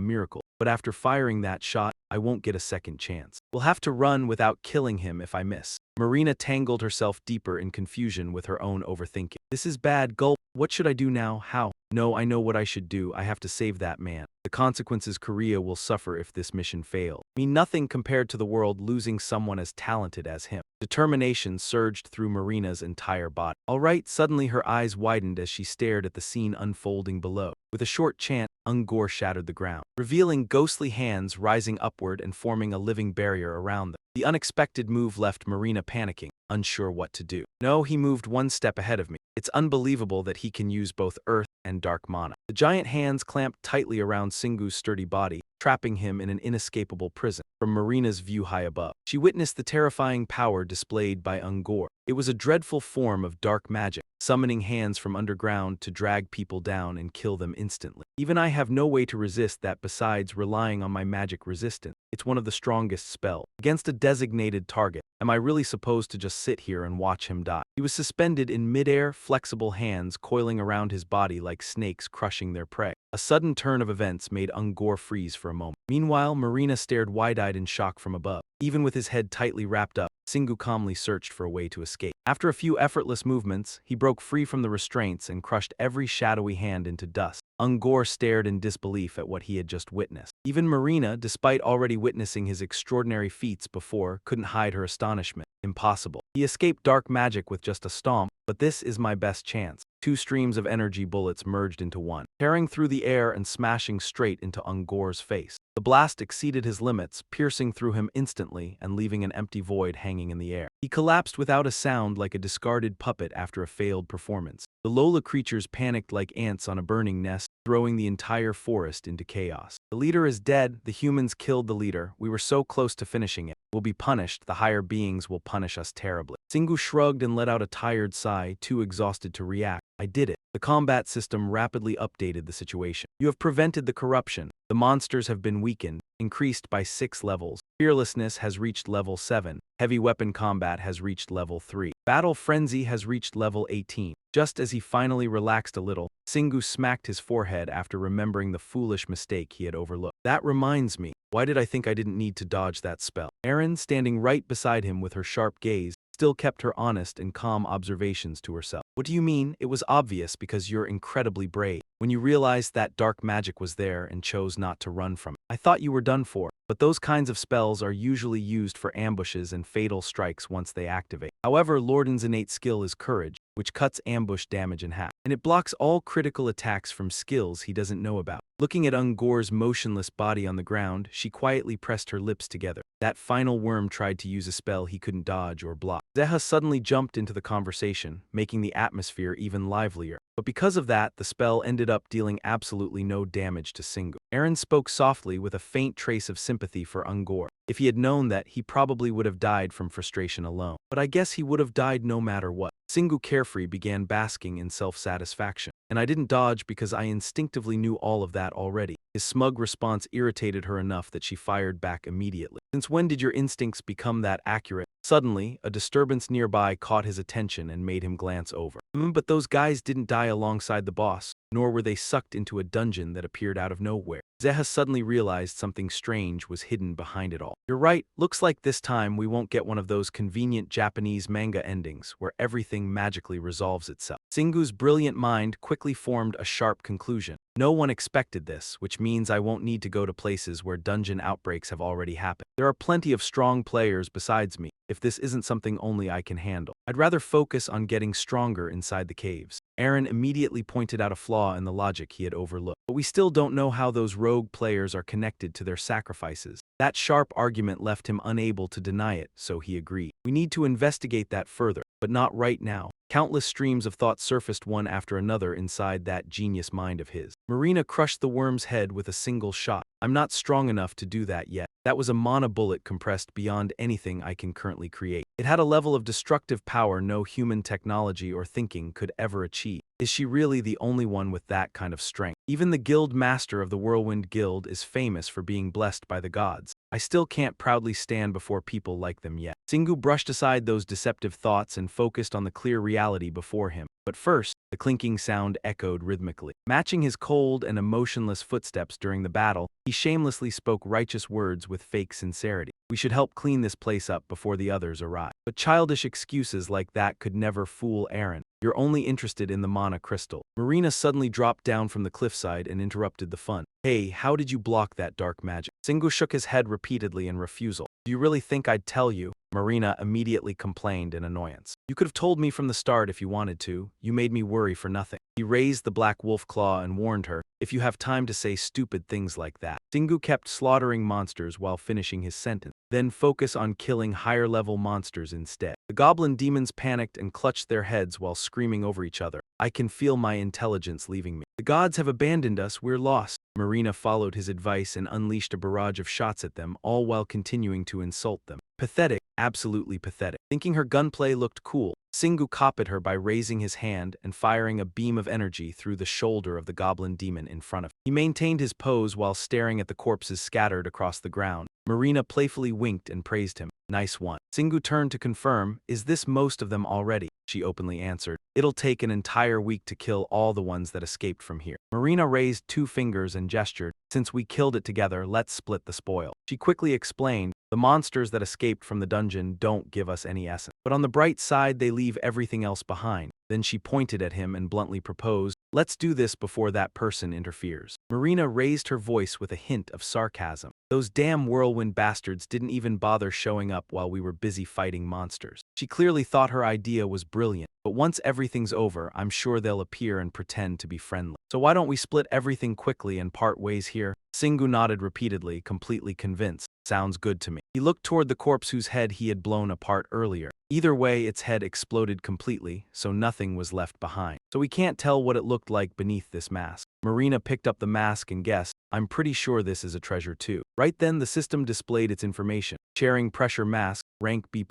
miracle, but after firing that shot, I won't get a second chance. We'll have to run without killing him if I miss. Marina tangled herself deeper in confusion with her own overthinking. This is bad, gulp. What should I do now? How? No, I know what I should do. I have to save that man. The consequences Korea will suffer if this mission fails mean nothing compared to the world losing someone as talented as him. Determination surged through Marina's entire body. All right, suddenly her eyes widened as she stared at the scene unfolding below. With a short chant, Ungor shattered the ground, revealing ghostly hands rising upward and forming a living barrier around them. The unexpected move left Marina panicking, unsure what to do. No, he moved one step ahead of me. It's unbelievable that he can use both earth and dark mana. The giant hands clamped tightly around Singu's sturdy body, trapping him in an inescapable prison. From Marina's view high above, she witnessed the terrifying power displayed by Ungor. It was a dreadful form of dark magic, summoning hands from underground to drag people down and kill them instantly. Even I have no way to resist that besides relying on my magic resistance. It's one of the strongest spells. Against a designated target, am I really supposed to just sit here and watch him die? He was suspended in midair, flexible hands coiling around his body like snakes crushing their prey. A sudden turn of events made Ungor freeze for a moment. Meanwhile, Marina stared wide-eyed in shock from above. Even with his head tightly wrapped up, Singu calmly searched for a way to escape. After a few effortless movements, he broke free from the restraints and crushed every shadowy hand into dust. Ungor stared in disbelief at what he had just witnessed. Even Marina, despite already witnessing his extraordinary feats before, couldn't hide her astonishment. Impossible. He escaped dark magic with just a stomp, but this is my best chance. Two streams of energy bullets merged into one, tearing through the air and smashing straight into Ungor's face. The blast exceeded his limits, piercing through him instantly and leaving an empty void hanging in the air. He collapsed without a sound like a discarded puppet after a failed performance. The Lola creatures panicked like ants on a burning nest, throwing the entire forest into chaos. The leader is dead. The humans killed the leader. We were so close to finishing it. We'll be punished. The higher beings will punish us terribly. Singu shrugged and let out a tired sigh, too exhausted to react. I did it. The combat system rapidly updated the situation. You have prevented the corruption. The monsters have been weakened. increased by 6 levels. Fearlessness has reached level 7. Heavy weapon combat has reached level 3. Battle frenzy has reached level 18. Just as he finally relaxed a little, Singu smacked his forehead after remembering the foolish mistake he had overlooked. That reminds me, why did I think I didn't need to dodge that spell? Erin, standing right beside him with her sharp gaze, still kept her honest and calm observations to herself. What do you mean? It was obvious because you're incredibly brave. When you realized that dark magic was there and chose not to run from it. I thought you were done for. But those kinds of spells are usually used for ambushes and fatal strikes once they activate. However, Lordan's innate skill is courage, which cuts ambush damage in half. And it blocks all critical attacks from skills he doesn't know about. Looking at Ungor's motionless body on the ground, she quietly pressed her lips together. That final worm tried to use a spell he couldn't dodge or block. Zeha suddenly jumped into the conversation, making the atmosphere even livelier. But because of that, the spell ended up dealing absolutely no damage to Singu. Erin spoke softly with a faint trace of sympathy for Ungor. If he had known that, he probably would have died from frustration alone. But I guess he would have died no matter what. Singu carefree began basking in self-satisfaction. And I didn't dodge because I instinctively knew all of that already. His smug response irritated her enough that she fired back immediately. Since when did your instincts become that accurate? Suddenly, a disturbance nearby caught his attention and made him glance over. But those guys didn't die alongside the boss, nor were they sucked into a dungeon that appeared out of nowhere. Zeha suddenly realized something strange was hidden behind it all. You're right, looks like this time we won't get one of those convenient Japanese manga endings where everything magically resolves itself. Singu's brilliant mind quickly formed a sharp conclusion. No one expected this, which means I won't need to go to places where dungeon outbreaks have already happened. There are plenty of strong players besides me, if this isn't something only I can handle. I'd rather focus on getting stronger inside the caves. Aaron immediately pointed out a flaw in the logic he had overlooked. But we still don't know how those rogue players are connected to their sacrifices. That sharp argument left him unable to deny it, so he agreed. We need to investigate that further, but not right now. Countless streams of thought surfaced one after another inside that genius mind of his. Marina crushed the worm's head with a single shot. I'm not strong enough to do that yet. That was a mana bullet compressed beyond anything I can currently create. It had a level of destructive power no human technology or thinking could ever achieve. Is she really the only one with that kind of strength? Even the guild master of the Whirlwind Guild is famous for being blessed by the gods. I still can't proudly stand before people like them yet. Singu brushed aside those deceptive thoughts and focused on the clear reality before him. But first, the clinking sound echoed rhythmically. Matching his cold and emotionless footsteps during the battle, he shamelessly spoke righteous words with fake sincerity. We should help clean this place up before the others arrive. But childish excuses like that could never fool Aaron. You're only interested in the mana crystal. Marina suddenly dropped down from the cliffside and interrupted the fun. Hey, how did you block that dark magic? Singu shook his head repeatedly in refusal. Do you really think I'd tell you? Marina immediately complained in annoyance. You could have told me from the start if you wanted to. You made me worry for nothing. He raised the black wolf claw and warned her, if you have time to say stupid things like that. Singu kept slaughtering monsters while finishing his sentence. Then focus on killing higher-level monsters instead. The goblin demons panicked and clutched their heads while screaming over each other. I can feel my intelligence leaving me. The gods have abandoned us, we're lost. Marina followed his advice and unleashed a barrage of shots at them, all while continuing to insult them. Pathetic, absolutely pathetic. Thinking her gunplay looked cool, Singu copied her by raising his hand and firing a beam of energy through the shoulder of the goblin demon in front of him. He maintained his pose while staring at the corpses scattered across the ground. Marina playfully winked and praised him. Nice one. Singu turned to confirm, is this most of them already? She openly answered. It'll take an entire week to kill all the ones that escaped from here. Marina raised 2 fingers and gestured, since we killed it together, let's split the spoil. She quickly explained, the monsters that escaped from the dungeon don't give us any essence. But on the bright side, they leave everything else behind. Then she pointed at him and bluntly proposed, let's do this before that person interferes. Marina raised her voice with a hint of sarcasm. Those damn whirlwind bastards didn't even bother showing up while we were busy fighting monsters. She clearly thought her idea was brilliant, but once everything's over, I'm sure they'll appear and pretend to be friendly. So why don't we split everything quickly and part ways here? Singu nodded repeatedly, completely convinced. Sounds good to me. He looked toward the corpse whose head he had blown apart earlier. Either way, its head exploded completely, so nothing was left behind. So we can't tell what it looked like beneath this mask. Marina picked up the mask and guessed, I'm pretty sure this is a treasure too. Right then, the system displayed its information. Charing pressure mask, rank B++,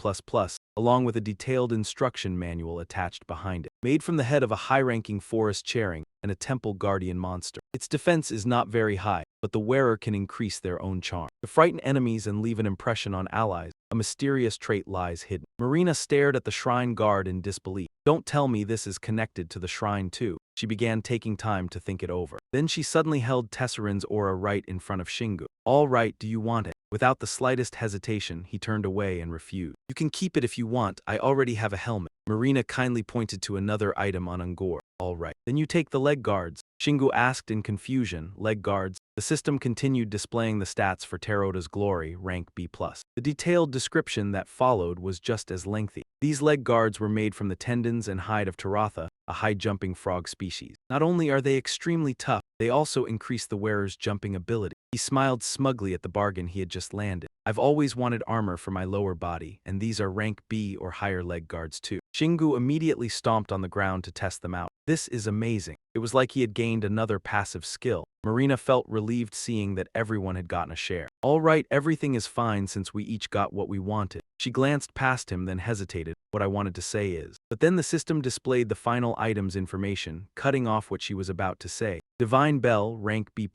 along with a detailed instruction manual attached behind it. Made from the head of a high-ranking forest charing and a temple guardian monster. Its defense is not very high, but the wearer can increase their own charm to frighten enemies and leave an impression on allies. A mysterious trait lies hidden. Marina stared at the shrine guard in disbelief. Don't tell me this is connected to the shrine too. She began taking time to think it over. Then she suddenly held Tesserin's aura right in front of Shingu. All right, do you want it? Without the slightest hesitation, he turned away and refused. You can keep it if you want, I already have a helmet. Marina kindly pointed to another item on Angor. All right. Then you take the leg guards. Shingu asked in confusion. Leg guards? The system continued displaying the stats for Teroda's glory, rank B+. The detailed description that followed was just as lengthy. These leg guards were made from the tendons and hide of Taratha, a high-jumping frog species. Not only are they extremely tough, they also increase the wearer's jumping ability. He smiled smugly at the bargain he had just landed. I've always wanted armor for my lower body, and these are rank B or higher leg guards too. Shingu immediately stomped on the ground to test them out. This is amazing. It was like he had gained another passive skill. Marina felt relieved seeing that everyone had gotten a share. All right, everything is fine since we each got what we wanted. She glanced past him, then hesitated. What I wanted to say is. But then the system displayed the final item's information, cutting off what she was about to say. Divine Bell, rank B+++.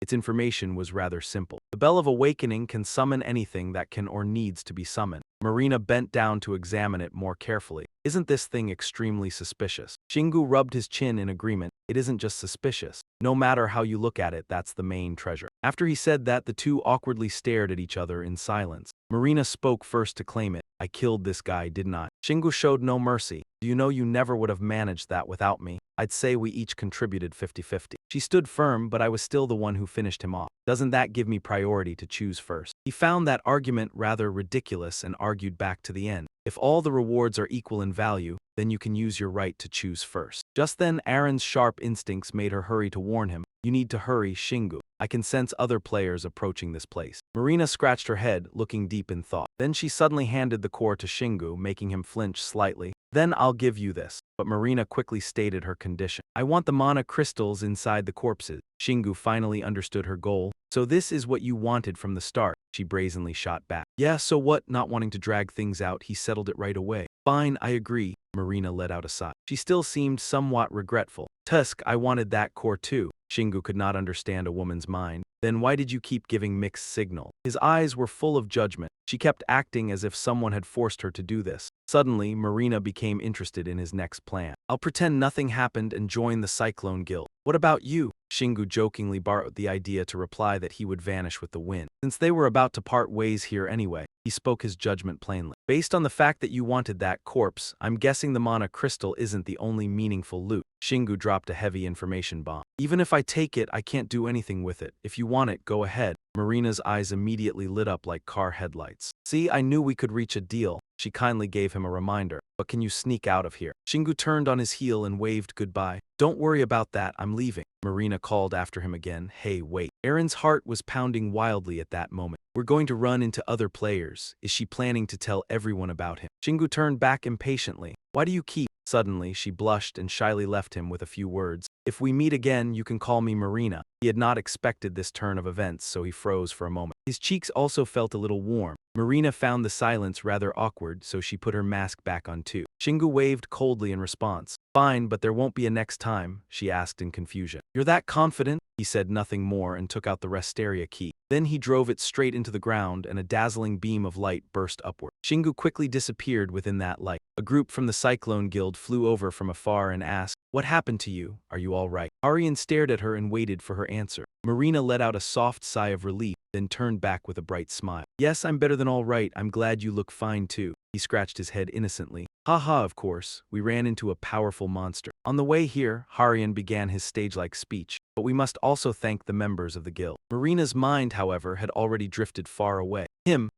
Its information was rather simple. The Bell of Awakening can summon anything that can or needs to be summoned. Marina bent down to examine it more carefully. Isn't this thing extremely suspicious? Shingu rubbed his chin in agreement. It isn't just suspicious. No matter how you look at it, that's the main treasure. After he said that, the two awkwardly stared at each other in silence. Marina spoke first to claim it. I killed this guy, didn't I? Shingu showed no mercy. Do you know you never would have managed that without me? I'd say we each contributed 50-50. She stood firm, but I was still the one who finished him off. Doesn't that give me priority to choose first? He found that argument rather ridiculous and argued back to the end. If all the rewards are equal in value, then you can use your right to choose first. Just then, Aaron's sharp instincts made her hurry to warn him. You need to hurry, Shingu. I can sense other players approaching this place. Marina scratched her head, looking deep in thought. Then she suddenly handed the core to Shingu, making him flinch slightly. Then I'll give you this. But Marina quickly stated her condition. I want the mana crystals inside the corpses. Shingu finally understood her goal. So this is what you wanted from the start, she brazenly shot back. Yeah, so what? Not wanting to drag things out, he settled it right away. Fine, I agree. Marina let out a sigh. She still seemed somewhat regretful. Tusk, I wanted that core too. Shingu could not understand a woman's mind. Then why did you keep giving mixed signal? His eyes were full of judgment. She kept acting as if someone had forced her to do this. Suddenly, Marina became interested in his next plan. I'll pretend nothing happened and join the Cyclone Guild. What about you? Shingu jokingly borrowed the idea to reply that he would vanish with the wind. Since they were about to part ways here anyway, he spoke his judgment plainly. Based on the fact that you wanted that corpse, I'm guessing the mana crystal isn't the only meaningful loot. Shingu dropped a heavy information bomb. Even if I take it, I can't do anything with it. If you want it, go ahead. Marina's eyes immediately lit up like car headlights. See, I knew we could reach a deal. She kindly gave him a reminder. But can you sneak out of here? Shingu turned on his heel and waved goodbye. Don't worry about that, I'm leaving. Marina called after him again. Hey, wait. Aaron's heart was pounding wildly at that moment. We're going to run into other players. Is she planning to tell everyone about him? Shingu turned back impatiently. Why do you keep? Suddenly, she blushed and shyly left him with a few words. If we meet again, you can call me Marina. He had not expected this turn of events, so he froze for a moment. His cheeks also felt a little warm. Marina found the silence rather awkward, so she put her mask back on too. Shingu waved coldly in response. Fine, but there won't be a next time, she asked in confusion. You're that confident? He said nothing more and took out the Resteria key. Then he drove it straight into the ground and a dazzling beam of light burst upward. Shingu quickly disappeared within that light. A group from the Cyclone Guild flew over from afar and asked, What happened to you? Are you all right? Arian stared at her and waited for her answer. Marina let out a soft sigh of relief, then turned back with a bright smile. Yes, I'm better than all right. I'm glad you look fine too. He scratched his head innocently. Haha, of course. We ran into a powerful monster. On the way here, Harian began his stage-like speech. But we must also thank the members of the guild. Marina's mind, however, had already drifted far away.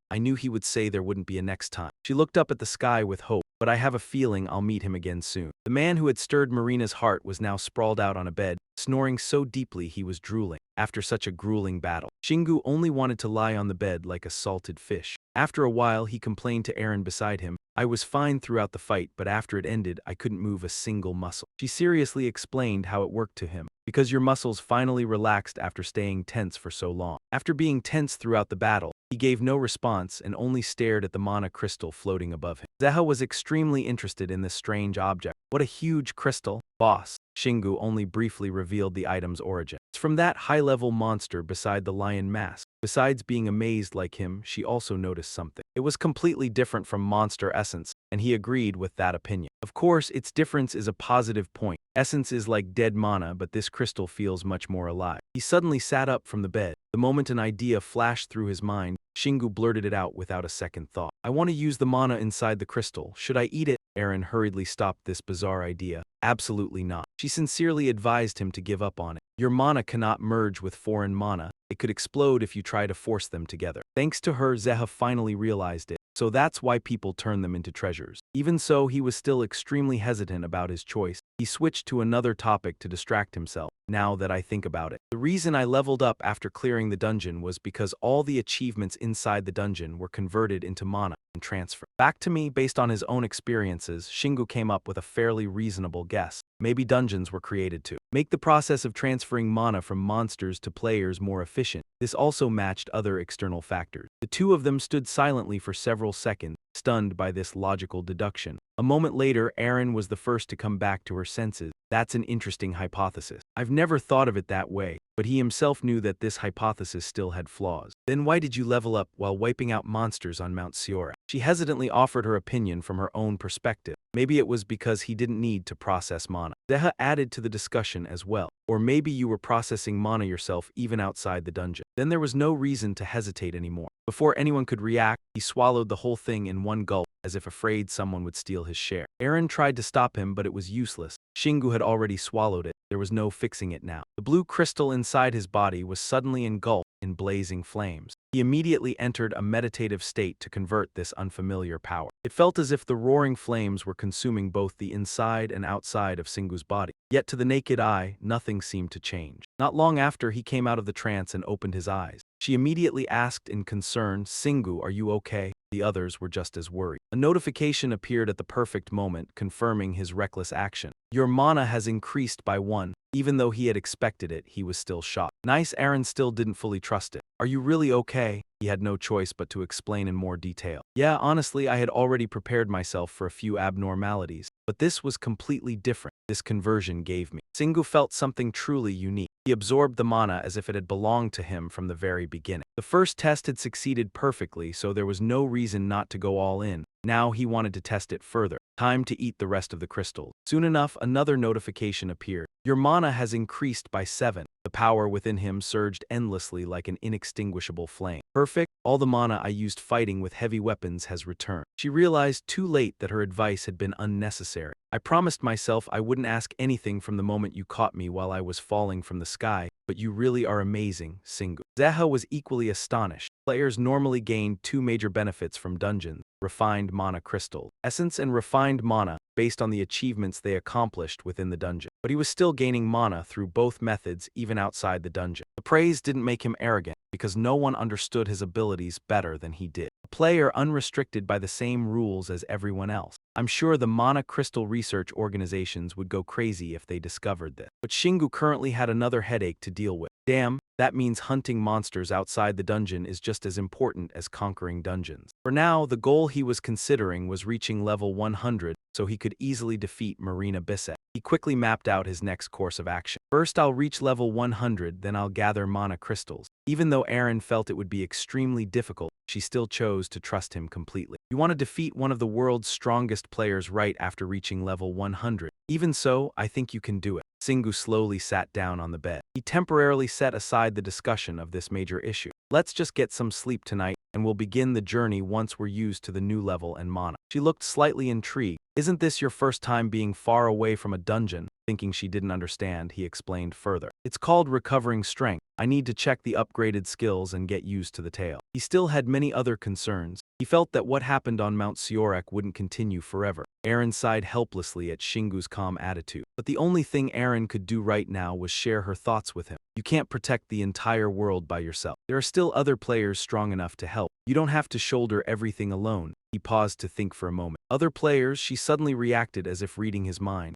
I knew he would say there wouldn't be a next time. She looked up at the sky with hope, but I have a feeling I'll meet him again soon. The man who had stirred Marina's heart was now sprawled out on a bed, snoring so deeply he was drooling. After such a grueling battle, Shingu only wanted to lie on the bed like a salted fish. After a while, he complained to Aaron beside him. I was fine throughout the fight, but after it ended, I couldn't move a single muscle. She seriously explained how it worked to him. Because your muscles finally relaxed after staying tense for so long. After being tense throughout the battle, he gave no response and only stared at the mana crystal floating above him. Zeha was extremely interested in this strange object. What a huge crystal. Boss. Shingu only briefly revealed the item's origin. It's from that high-level monster beside the lion mask. Besides being amazed like him, she also noticed something. It was completely different from monster essence, and he agreed with that opinion. Of course, its difference is a positive point. Essence is like dead mana, but this crystal feels much more alive. He suddenly sat up from the bed. The moment an idea flashed through his mind, Shingu blurted it out without a second thought. I want to use the mana inside the crystal. Should I eat it? Aaron hurriedly stopped this bizarre idea. Absolutely not. She sincerely advised him to give up on it. Your mana cannot merge with foreign mana. It could explode if you try to force them together. Thanks to her, Zeha finally realized it. So that's why people turn them into treasures. Even so, he was still extremely hesitant about his choice. He switched to another topic to distract himself. Now that I think about it, the reason I leveled up after clearing the dungeon was because all the achievements inside the dungeon were converted into mana and transferred back to me. Based on his own experiences, Shingu came up with a fairly reasonable guess. Maybe dungeons were created to make the process of transferring mana from monsters to players more efficient. This also matched other external factors. The two of them stood silently for several seconds, stunned by this logical deduction. A moment later, Aaron was the first to come back to her senses. That's an interesting hypothesis. I've never thought of it that way, but he himself knew that this hypothesis still had flaws. Then why did you level up while wiping out monsters on Mount Siora? She hesitantly offered her opinion from her own perspective. Maybe it was because he didn't need to process mana. Zeha added to the discussion as well. Or maybe you were processing mana yourself even outside the dungeon. Then there was no reason to hesitate anymore. Before anyone could react, he swallowed the whole thing in one gulp, as if afraid someone would steal his share. Aaron tried to stop him, but it was useless. Shingu had already swallowed it. There was no fixing it now. The blue crystal inside his body was suddenly engulfed in blazing flames. He immediately entered a meditative state to convert this unfamiliar power. It felt as if the roaring flames were consuming both the inside and outside of Shingu's body. Yet to the naked eye, nothing seemed to change. Not long after, he came out of the trance and opened his eyes. She immediately asked in concern, "Shingu, are you okay?" The others were just as worried. A notification appeared at the perfect moment, confirming his reckless action. Your mana has increased by 1. Even though he had expected it, he was still shocked. Nice. Aaron still didn't fully trust it. Are you really okay? He had no choice but to explain in more detail. Yeah, honestly, I had already prepared myself for a few abnormalities, but this was completely different. This conversion gave me. Shingu felt something truly unique. He absorbed the mana as if it had belonged to him from the very beginning. The first test had succeeded perfectly, so there was no reason not to go all in. Now he wanted to test it further. Time to eat the rest of the crystal. Soon enough, another notification appeared. Your mana has increased by 7. The power within him surged endlessly like an inextinguishable flame. Perfect. All the mana I used fighting with heavy weapons has returned. She realized too late that her advice had been unnecessary. I promised myself I wouldn't ask anything from the moment you caught me while I was falling from the sky, but you really are amazing, Shingu. Zeha was equally astonished. Players normally gained 2 major benefits from dungeons: refined mana crystal, essence, and refined mana, based on the achievements they accomplished within the dungeon. But he was still gaining mana through both methods even outside the dungeon. The praise didn't make him arrogant, because no one understood his abilities better than he did. A player unrestricted by the same rules as everyone else. I'm sure the mana crystal research organizations would go crazy if they discovered this. But Shingu currently had another headache to deal with. Damn, that means hunting monsters outside the dungeon is just as important as conquering dungeons. For now, the goal he was considering was reaching level 100, so he could easily defeat Marina Bisset. He quickly mapped out his next course of action. First, I'll reach level 100, then I'll gather mana crystals. Even though Aaron felt it would be extremely difficult, she still chose to trust him completely. You want to defeat one of the world's strongest players right after reaching level 100. Even so, I think you can do it. Shingu slowly sat down on the bed. He temporarily set aside the discussion of this major issue. Let's just get some sleep tonight, and we'll begin the journey once we're used to the new level and mana. She looked slightly intrigued. Isn't this your first time being far away from a dungeon? Thinking she didn't understand, he explained further. It's called recovering strength. I need to check the upgraded skills and get used to the tale. He still had many other concerns. He felt that what happened on Mount Siorek wouldn't continue forever. Aaron sighed helplessly at Shingu's calm attitude. But the only thing Aaron could do right now was share her thoughts with him. You can't protect the entire world by yourself. There are still other players strong enough to help. You don't have to shoulder everything alone. He paused to think for a moment. Other players, she suddenly reacted as if reading his mind.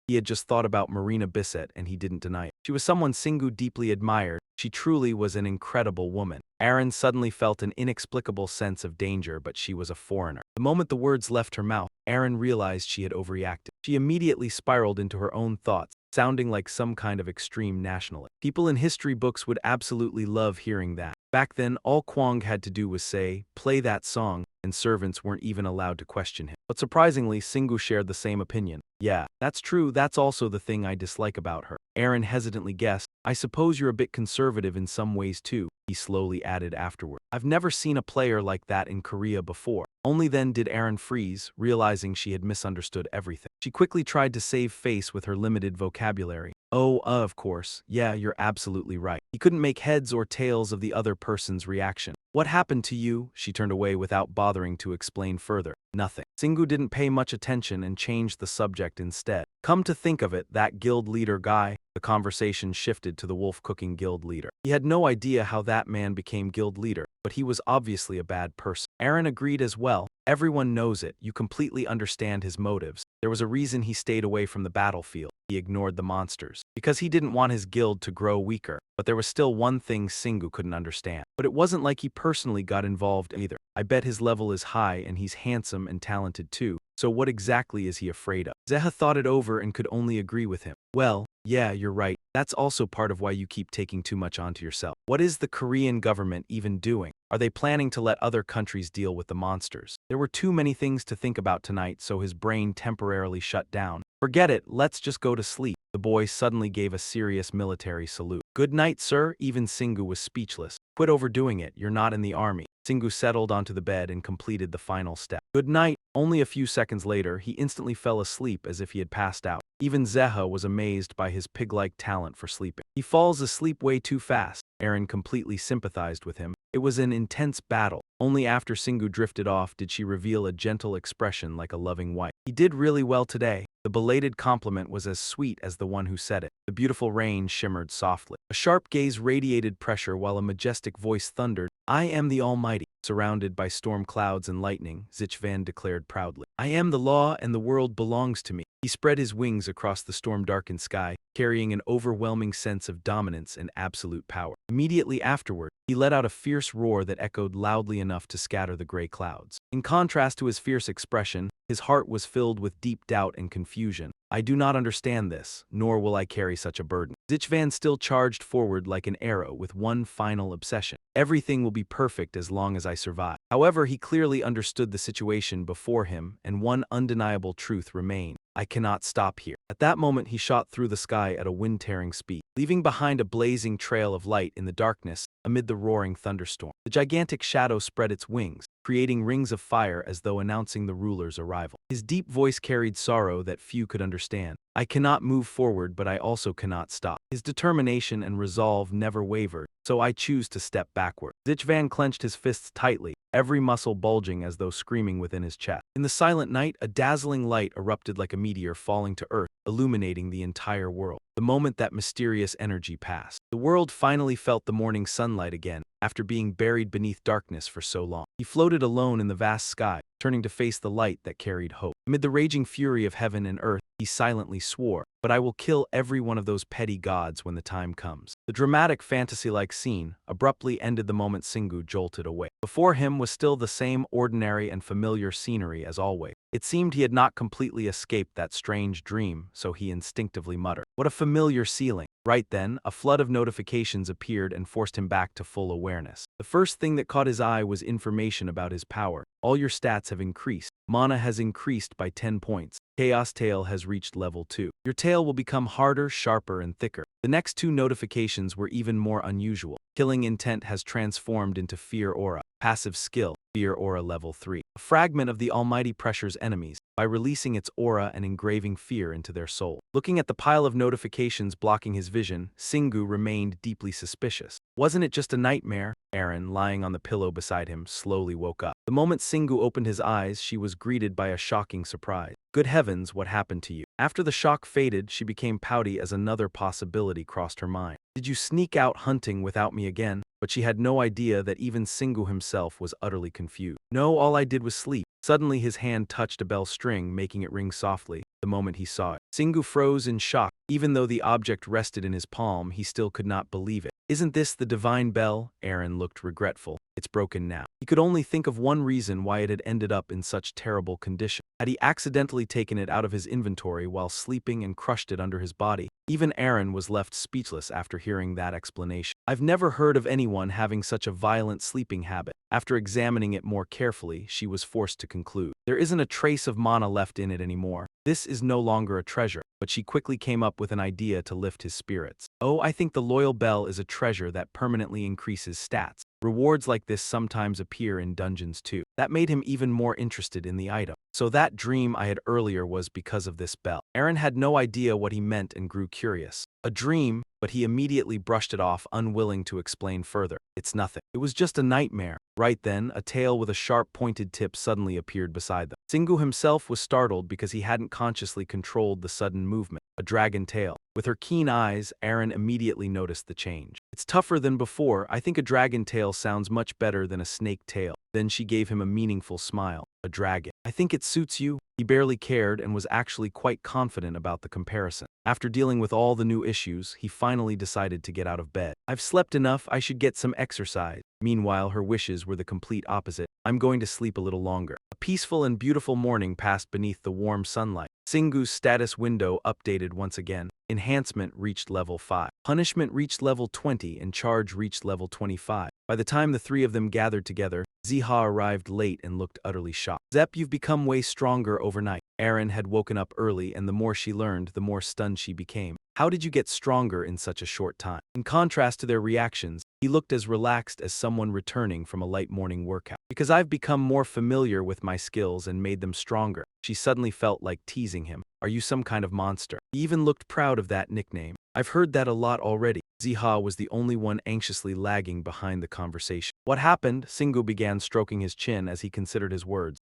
He had just thought about Marina Bisset and he didn't deny it. She was someone Shingu deeply admired. She truly was an incredible woman. Aaron suddenly felt an inexplicable sense of danger, but she was a foreigner. The moment the words left her mouth, Aaron realized she had overreacted. She immediately spiraled into her own thoughts. sounding like some kind of extreme nationalist. People in history books would absolutely love hearing that. Back then, all Kwang had to do was say, "Play that song," and servants weren't even allowed to question him. But surprisingly, Singu shared the same opinion. "Yeah, that's true, that's also the thing I dislike about her." Aaron hesitantly guessed, "I suppose you're a bit conservative in some ways too," he slowly added afterward. "I've never seen a player like that in Korea before." Only then did Aaron freeze, realizing she had misunderstood everything. She quickly tried to save face with her limited vocabulary. "Oh, of course, yeah, you're absolutely right." He couldn't make heads or tails of the other person's reaction. "What happened to you?" She turned away without bothering to explain further. "Nothing." Singu didn't pay much attention and changed the subject instead. "Come to think of it, that guild leader guy." The conversation shifted to the wolf cooking guild leader. He had no idea how that man became guild leader, but he was obviously a bad person. Aaron agreed as well. "Everyone knows it, you completely understand his motives. There was a reason he stayed away from the battlefield. He ignored the monsters. Because he didn't want his guild to grow weaker." But there was still one thing Singu couldn't understand. But it wasn't like he personally got involved either. "I bet his level is high and he's handsome and talented too. So what exactly is he afraid of?" Zeha thought it over and could only agree with him. "Well, yeah, you're right. That's also part of why you keep taking too much onto yourself. What is the Korean government even doing? Are they planning to let other countries deal with the monsters?" There were too many things to think about tonight, so his brain temporarily shut down. "Forget it, let's just go to sleep." The boy suddenly gave a serious military salute. "Good night, sir." Even Singu was speechless. "Quit overdoing it, you're not in the army." Singu settled onto the bed and completed the final step. "Good night." Only a few seconds later, he instantly fell asleep as if he had passed out. Even Zeha was amazed by his pig-like talent for sleeping. "He falls asleep way too fast." Aaron completely sympathized with him. It was an intense battle. Only after Singu drifted off did she reveal a gentle expression like a loving wife. "He did really well today." The belated compliment was as sweet as the one who said it. The beautiful rain shimmered softly. A sharp gaze radiated pressure while a majestic voice thundered, "I am the Almighty." Surrounded by storm clouds and lightning, Zichvan declared proudly, "I am the law and the world belongs to me." He spread his wings across the storm-darkened sky, carrying an overwhelming sense of dominance and absolute power. Immediately afterward, he let out a fierce roar that echoed loudly enough to scatter the gray clouds. In contrast to his fierce expression, his heart was filled with deep doubt and confusion. "I do not understand this, nor will I carry such a burden." Zichvan still charged forward like an arrow with one final obsession. "Everything will be perfect as long as I survive." However, he clearly understood the situation before him, and one undeniable truth remained. "I cannot stop here." At that moment, he shot through the sky at a wind-tearing speed, leaving behind a blazing trail of light in the darkness amid the roaring thunderstorm. The gigantic shadow spread its wings, creating rings of fire as though announcing the ruler's arrival. His deep voice carried sorrow that few could understand. "I cannot move forward, but I also cannot stop." His determination and resolve never wavered, "So I choose to step backward." Zichvan clenched his fists tightly, every muscle bulging as though screaming within his chest. In the silent night, a dazzling light erupted like a meteor falling to earth, illuminating the entire world. The moment that mysterious energy passed, the world finally felt the morning sunlight again, after being buried beneath darkness for so long. He floated alone in the vast sky, turning to face the light that carried hope. Amid the raging fury of heaven and earth, he silently swore, "But I will kill every one of those petty gods when the time comes." The dramatic fantasy-like scene abruptly ended the moment Singu jolted awake. Before him was still the same ordinary and familiar scenery as always. It seemed he had not completely escaped that strange dream, so he instinctively muttered, "What a familiar ceiling." Right then, a flood of notifications appeared and forced him back to full awareness. The first thing that caught his eye was information about his power. "All your stats have increased. Mana has increased by 10 points. Chaos Tail has reached level 2. Your tail will become harder, sharper, and thicker." The next two notifications were even more unusual. "Killing Intent has transformed into Fear Aura. Passive skill, Fear Aura level 3. A fragment of the Almighty pressures enemies by releasing its aura and engraving fear into their soul." Looking at the pile of notifications blocking his vision, Singu remained deeply suspicious. Wasn't it just a nightmare? Aaron, lying on the pillow beside him, slowly woke up. The moment Singu opened his eyes, she was greeted by a shocking surprise. "Good heavens, what happened to you?" After the shock faded, she became pouty as another possibility crossed her mind. "Did you sneak out hunting without me again?" But she had no idea that even Singu himself was utterly confused. "No, all I did was sleep." Suddenly his hand touched a bell string, making it ring softly. The moment he saw it, Singu froze in shock. Even though the object rested in his palm, he still could not believe it. "Isn't this the divine bell?" Aaron looked regretful. It's broken now. He could only think of one reason why it had ended up in such terrible condition. Had he accidentally taken it out of his inventory while sleeping and crushed it under his body? Even Aaron was left speechless after hearing that explanation. I've never heard of anyone having such a violent sleeping habit. After examining it more carefully, she was forced to conclude. There isn't a trace of mana left in it anymore. This is no longer a treasure, but she quickly came up with an idea to lift his spirits. Oh, I think the loyal bell is a treasure that permanently increases stats. Rewards like this sometimes appear in dungeons too. That made him even more interested in the item. So that dream I had earlier was because of this bell. Aaron had no idea what he meant and grew curious. A dream, but he immediately brushed it off, unwilling to explain further. It's nothing. It was just a nightmare. Right then, a tail with a sharp pointed tip suddenly appeared beside them. Singu himself was startled because he hadn't consciously controlled the sudden movement. A dragon tail. With her keen eyes, Aaron immediately noticed the change. It's tougher than before. I think a dragon tail sounds much better than a snake tail. Then she gave him a meaningful smile. A dragon. I think it suits you. He barely cared and was actually quite confident about the comparison. After dealing with all the new issues, he finally decided to get out of bed. I've slept enough, I should get some exercise. Meanwhile, her wishes were the complete opposite. I'm going to sleep a little longer. A peaceful and beautiful morning passed beneath the warm sunlight. Singu's status window updated once again. Enhancement reached level 5. Punishment reached level 20 and charge reached level 25. By the time the three of them gathered together, Ziha arrived late and looked utterly shocked. Zep, you've become way stronger overnight. Aaron had woken up early, and the more she learned, the more stunned she became. How did you get stronger in such a short time? In contrast to their reactions, he looked as relaxed as someone returning from a light morning workout. Because I've become more familiar with my skills and made them stronger. She suddenly felt like teasing him. Are you some kind of monster? He even looked proud of that nickname. I've heard that a lot already. Ziha was the only one anxiously lagging behind the conversation. What happened? Singu began stroking his chin as he considered his words.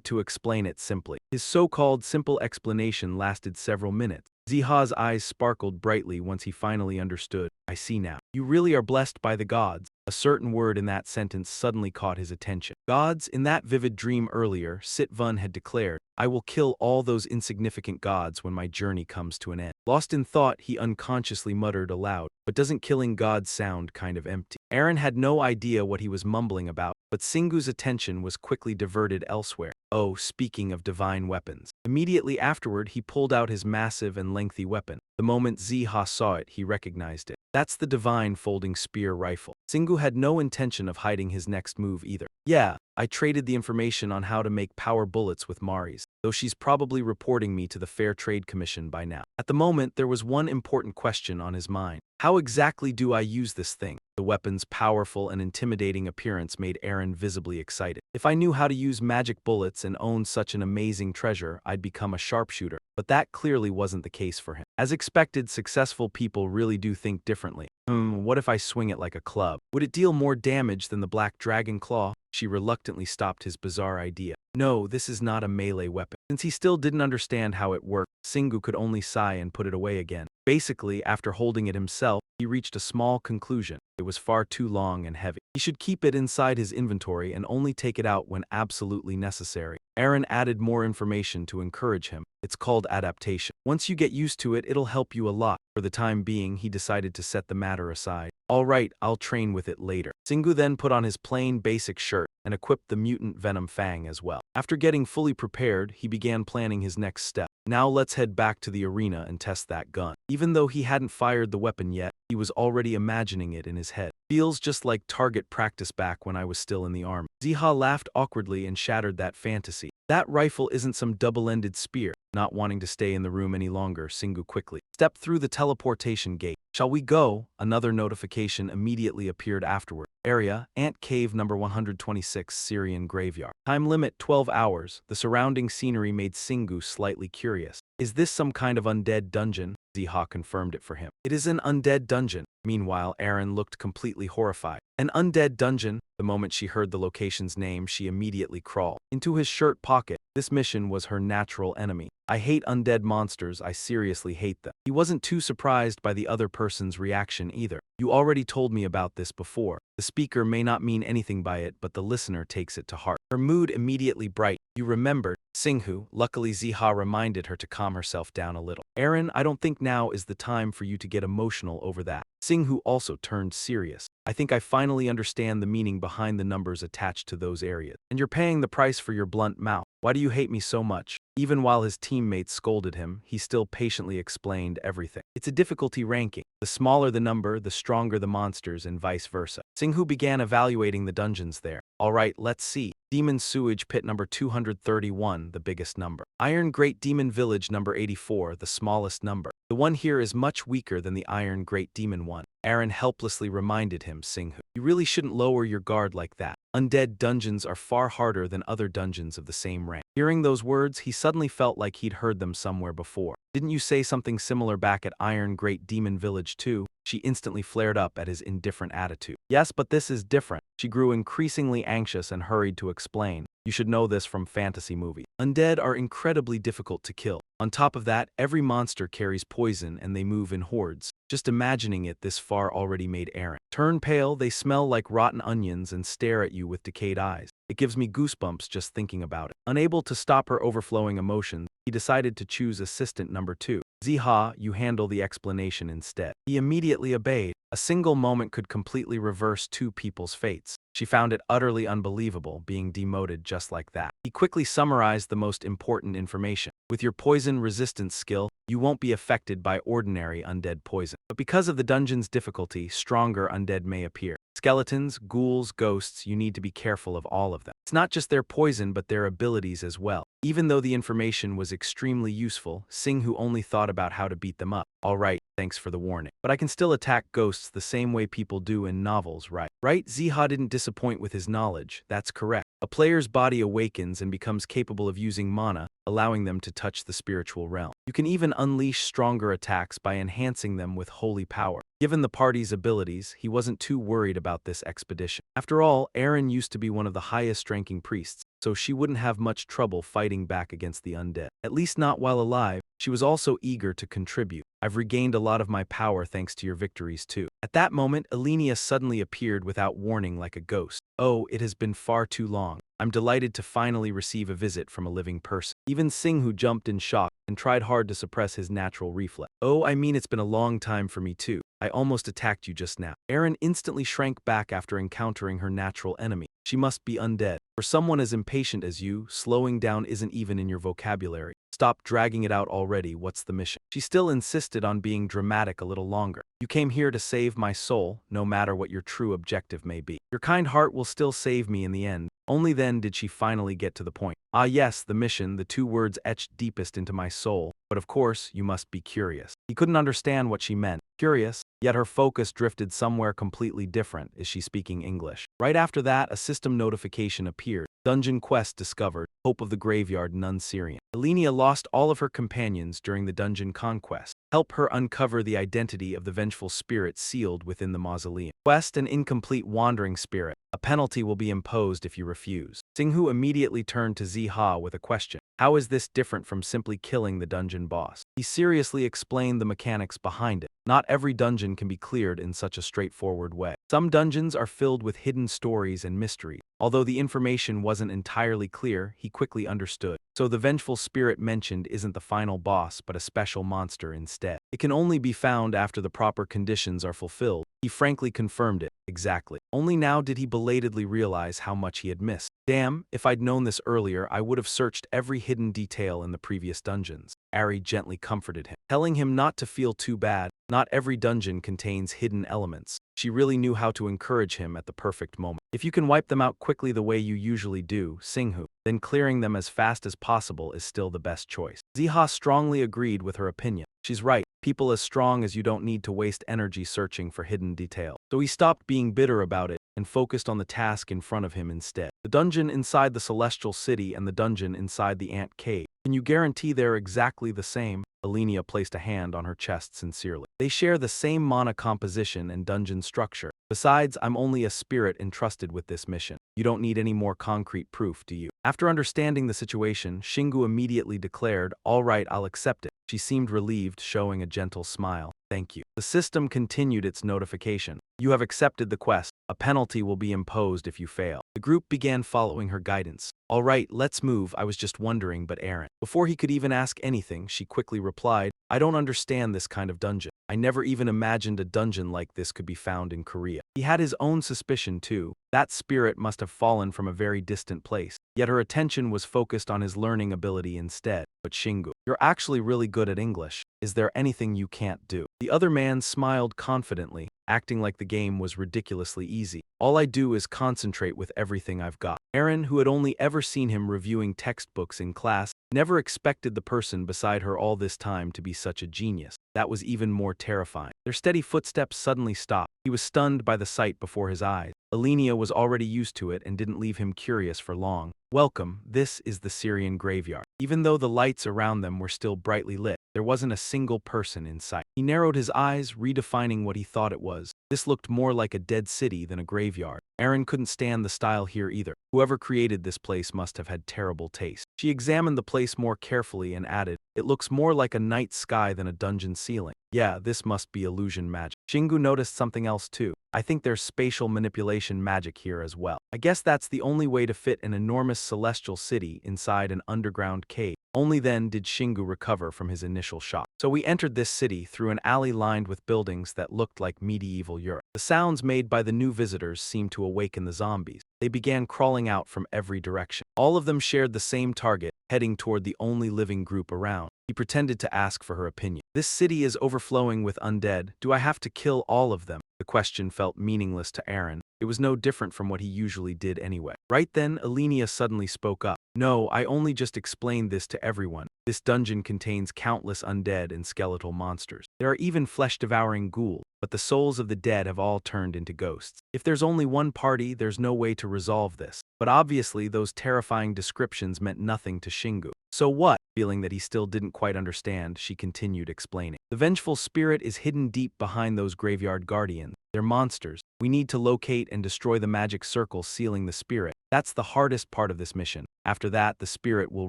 To explain it simply. His so-called simple explanation lasted several minutes. Ziha's eyes sparkled brightly once he finally understood. I see now. You really are blessed by the gods. A certain word in that sentence suddenly caught his attention. Gods, in that vivid dream earlier, Sitvun had declared, I will kill all those insignificant gods when my journey comes to an end. Lost in thought, he unconsciously muttered aloud, but doesn't killing gods sound kind of empty? Aaron had no idea what he was mumbling about, but Singu's attention was quickly diverted elsewhere. Oh, speaking of divine weapons. Immediately afterward, he pulled out his massive and lengthy weapon. The moment Ziha saw it, he recognized it. That's the divine folding spear rifle. Singu had no intention of hiding his next move either. Yeah, I traded the information on how to make power bullets with Mari's, though she's probably reporting me to the Fair Trade Commission by now. At the moment, there was one important question on his mind. How exactly do I use this thing? The weapon's powerful and intimidating appearance made Aaron visibly excited. If I knew how to use magic bullets and owned such an amazing treasure, I'd become a sharpshooter. But that clearly wasn't the case for him. As expected, successful people really do think differently. What if I swing it like a club? Would it deal more damage than the black dragon claw? She reluctantly stopped his bizarre idea. No, this is not a melee weapon. Since he still didn't understand how it worked, Singu could only sigh and put it away again. Basically, after holding it himself, he reached a small conclusion. It was far too long and heavy. He should keep it inside his inventory and only take it out when absolutely necessary. Aaron added more information to encourage him. It's called adaptation. Once you get used to it, it'll help you a lot. For the time being, he decided to set the matter aside. All right, I'll train with it later. Singu then put on his plain basic shirt and equipped the mutant venom fang as well. After getting fully prepared, he began planning his next step. Now let's head back to the arena and test that gun. Even though he hadn't fired the weapon yet, he was already imagining it in his head. Feels just like target practice back when I was still in the army. Ziha laughed awkwardly and shattered that fantasy. That rifle isn't some double-ended spear. Not wanting to stay in the room any longer, Singu quickly stepped through the teleportation gate. Shall we go? Another notification immediately appeared afterward. Area, Ant Cave number 126, Syrian Graveyard. Time limit 12 hours. The surrounding scenery made Singu slightly curious. Is this some kind of undead dungeon? Ziha confirmed it for him. It is an undead dungeon. Meanwhile, Aaron looked completely horrified. An undead dungeon? The moment she heard the location's name, she immediately crawled into his shirt pocket. This mission was her natural enemy. I hate undead monsters, I seriously hate them. He wasn't too surprised by the other person's reaction either. You already told me about this before. The speaker may not mean anything by it, but the listener takes it to heart. Her mood immediately brightened. You remembered. Singhu, luckily Ziha reminded her to calm herself down a little. Aaron, I don't think now is the time for you to get emotional over that. Singhu also turned serious. I think I finally understand the meaning behind the numbers attached to those areas. And you're paying the price for your blunt mouth. Why do you hate me so much? Even while his teammates scolded him, he still patiently explained everything. It's a difficulty ranking. The smaller the number, the stronger the monsters, and vice versa. Singhu began evaluating the dungeons there. Alright, let's see. Demon Sewage Pit number 231, the biggest number. Iron Great Demon Village number 84, the smallest number. The one here is much weaker than the Iron Great Demon one. Aaron helplessly reminded him, Singhu. You really shouldn't lower your guard like that. Undead dungeons are far harder than other dungeons of the same rank. Hearing those words, he suddenly felt like he'd heard them somewhere before. Didn't you say something similar back at Iron Great Demon Village too? She instantly flared up at his indifferent attitude. Yes, but this is different. She grew increasingly anxious and hurried to explain. You should know this from fantasy movies. Undead are incredibly difficult to kill. On top of that, every monster carries poison and they move in hordes. Just imagining it this far already made Aaron turn pale. They smell like rotten onions and stare at you with decayed eyes. It gives me goosebumps just thinking about it. Unable to stop her overflowing emotions, he decided to choose assistant number 2. Ziha, you handle the explanation instead. He immediately obeyed. A single moment could completely reverse two people's fates. She found it utterly unbelievable, being demoted just like that. He quickly summarized the most important information. With your poison resistance skill, you won't be affected by ordinary undead poison. But because of the dungeon's difficulty, stronger undead may appear. Skeletons, ghouls, ghosts, you need to be careful of all of them. It's not just their poison but their abilities as well. Even though the information was extremely useful, Singhu only thought about how to beat them up. Alright, thanks for the warning. But I can still attack ghosts the same way people do in novels, right? Right? Ziha didn't disappoint with his knowledge, that's correct. A player's body awakens and becomes capable of using mana, allowing them to touch the spiritual realm. You can even unleash stronger attacks by enhancing them with holy power. Given the party's abilities, he wasn't too worried about this expedition. After all, Aaron used to be one of the highest-ranking priests, so she wouldn't have much trouble fighting back against the undead. At least not while alive. She was also eager to contribute. I've regained a lot of my power thanks to your victories too. At that moment, Elenia suddenly appeared without warning like a ghost. Oh, it has been far too long. I'm delighted to finally receive a visit from a living person. Even Singhu jumped in shock and tried hard to suppress his natural reflex. Oh, I mean, it's been a long time for me too. I almost attacked you just now. Aaron instantly shrank back after encountering her natural enemy. She must be undead. For someone as impatient as you, slowing down isn't even in your vocabulary. Stop dragging it out already, what's the mission? She still insisted on being dramatic a little longer. You came here to save my soul, no matter what your true objective may be. Your kind heart will still save me in the end. Only then did she finally get to the point. Ah yes, the mission, the two words etched deepest into my soul. But of course, you must be curious. He couldn't understand what she meant. Curious, yet her focus drifted somewhere completely different. Is she speaking English? Right after that, a system notification appeared. Dungeon quest discovered. Hope of the Graveyard Non-Syrian. Elenia lost all of her companions during the dungeon conquest. Help her uncover the identity of the vengeful spirit sealed within the mausoleum. Quest an incomplete wandering spirit. A penalty will be imposed if you refuse. Singhu immediately turned to Ziha with a question. How is this different from simply killing the dungeon boss? He seriously explained the mechanics behind it. Not every dungeon can be cleared in such a straightforward way. Some dungeons are filled with hidden stories and mysteries. Although the information wasn't entirely clear, he quickly understood. So the vengeful spirit mentioned isn't the final boss but a special monster instead. It can only be found after the proper conditions are fulfilled. He frankly confirmed it. Exactly. Only now did he belatedly realize how much he had missed. Damn, if I'd known this earlier, I would have searched every hidden detail in the previous dungeons. Ari gently comforted him, telling him not to feel too bad. Not every dungeon contains hidden elements. She really knew how to encourage him at the perfect moment. If you can wipe them out quickly the way you usually do, Singhu, then clearing them as fast as possible is still the best choice. Ziha strongly agreed with her opinion. She's right. People as strong as you don't need to waste energy searching for hidden detail. So he stopped being bitter about it and focused on the task in front of him instead. The dungeon inside the Celestial City and the dungeon inside the Ant Cave. Can you guarantee they're exactly the same? Elenia placed a hand on her chest sincerely. They share the same mana composition and dungeon structure. Besides, I'm only a spirit entrusted with this mission. You don't need any more concrete proof, do you? After understanding the situation, Shingu immediately declared, "All right, I'll accept it." She seemed relieved, showing a gentle smile. "Thank you." The system continued its notification. "You have accepted the quest. A penalty will be imposed if you fail." The group began following her guidance. "All right, let's move. I was just wondering, but Aaron." Before he could even ask anything, she quickly replied, "I don't understand this kind of dungeon. I never even imagined a dungeon like this could be found in Korea." He had his own suspicion too. That spirit must have fallen from a very distant place. Yet her attention was focused on his learning ability instead. "But Shingu, you're actually really good at English. Is there anything you can't do?" The other man smiled confidently, acting like the game was ridiculously easy. "All I do is concentrate with everything I've got." Aaron, who had only ever seen him reviewing textbooks in class, never expected the person beside her all this time to be such a genius. That was even more terrifying. Their steady footsteps suddenly stopped. He was stunned by the sight before his eyes. Alenia was already used to it and didn't leave him curious for long. "Welcome, this is the Syrian graveyard." Even though the lights around them were still brightly lit, there wasn't a single person in sight. He narrowed his eyes, redefining what he thought it was. This looked more like a dead city than a graveyard. Aaron couldn't stand the style here either. Whoever created this place must have had terrible taste. She examined the place more carefully and added, "It looks more like a night sky than a dungeon ceiling. Yeah, this must be illusion magic." Shingu noticed something else too. "I think there's spatial manipulation magic here as well. I guess that's the only way to fit an enormous celestial city inside an underground cave." Only then did Shingu recover from his initial shock. "So we entered this city through an alley lined with buildings that looked like medieval Europe." The sounds made by the new visitors seemed to awaken the zombies. They began crawling out from every direction. All of them shared the same target, heading toward the only living group around. He pretended to ask for her opinion. "This city is overflowing with undead. Do I have to kill all of them?" The question felt meaningless to Aaron. It was no different from what he usually did anyway. Right then, Alenia suddenly spoke up. "No, I only just explained this to everyone. This dungeon contains countless undead and skeletal monsters. There are even flesh-devouring ghouls, but the souls of the dead have all turned into ghosts. If there's only one party, there's no way to resolve this." But obviously, those terrifying descriptions meant nothing to Shingu. "So what?" Feeling that he still didn't quite understand, she continued explaining. "The vengeful spirit is hidden deep behind those graveyard guardians. They're monsters. We need to locate and destroy the magic circle sealing the spirit. That's the hardest part of this mission. After that, the spirit will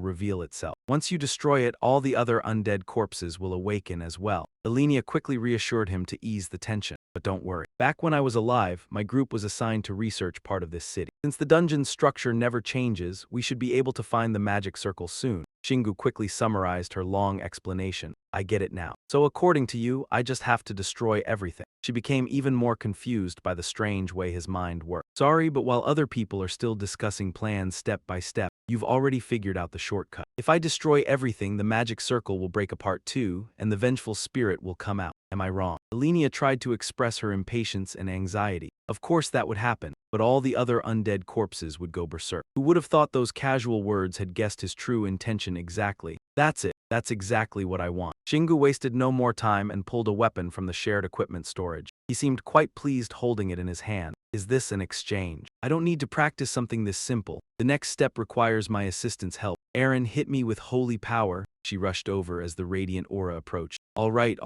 reveal itself. Once you destroy it, all the other undead corpses will awaken as well." Alenia quickly reassured him to ease the tension. "But don't worry. Back when I was alive, my group was assigned to research part of this city. Since the dungeon's structure never changes, we should be able to find the magic circle soon." Shingu quickly summarized her long explanation. "I get it now. So according to you, I just have to destroy everything." She became even more confused by the strange way his mind worked. "Sorry, but while other people are still discussing plans step by step, you've already figured out the shortcut. If I destroy everything, the magic circle will break apart too, and the vengeful spirit will come out. Am I wrong?" Alenia tried to express her impatience and anxiety. Of course that would happen, but all the other undead corpses would go berserk. Who would have thought those casual words had guessed his true intention exactly? "That's it. That's exactly what I want." Shingu wasted no more time and pulled a weapon from the shared equipment storage. He seemed quite pleased holding it in his hand. "Is this an exchange? I don't need to practice something this simple. The next step requires my assistant's help. Aaron hit me with holy power." She rushed over as the radiant aura approached. All right,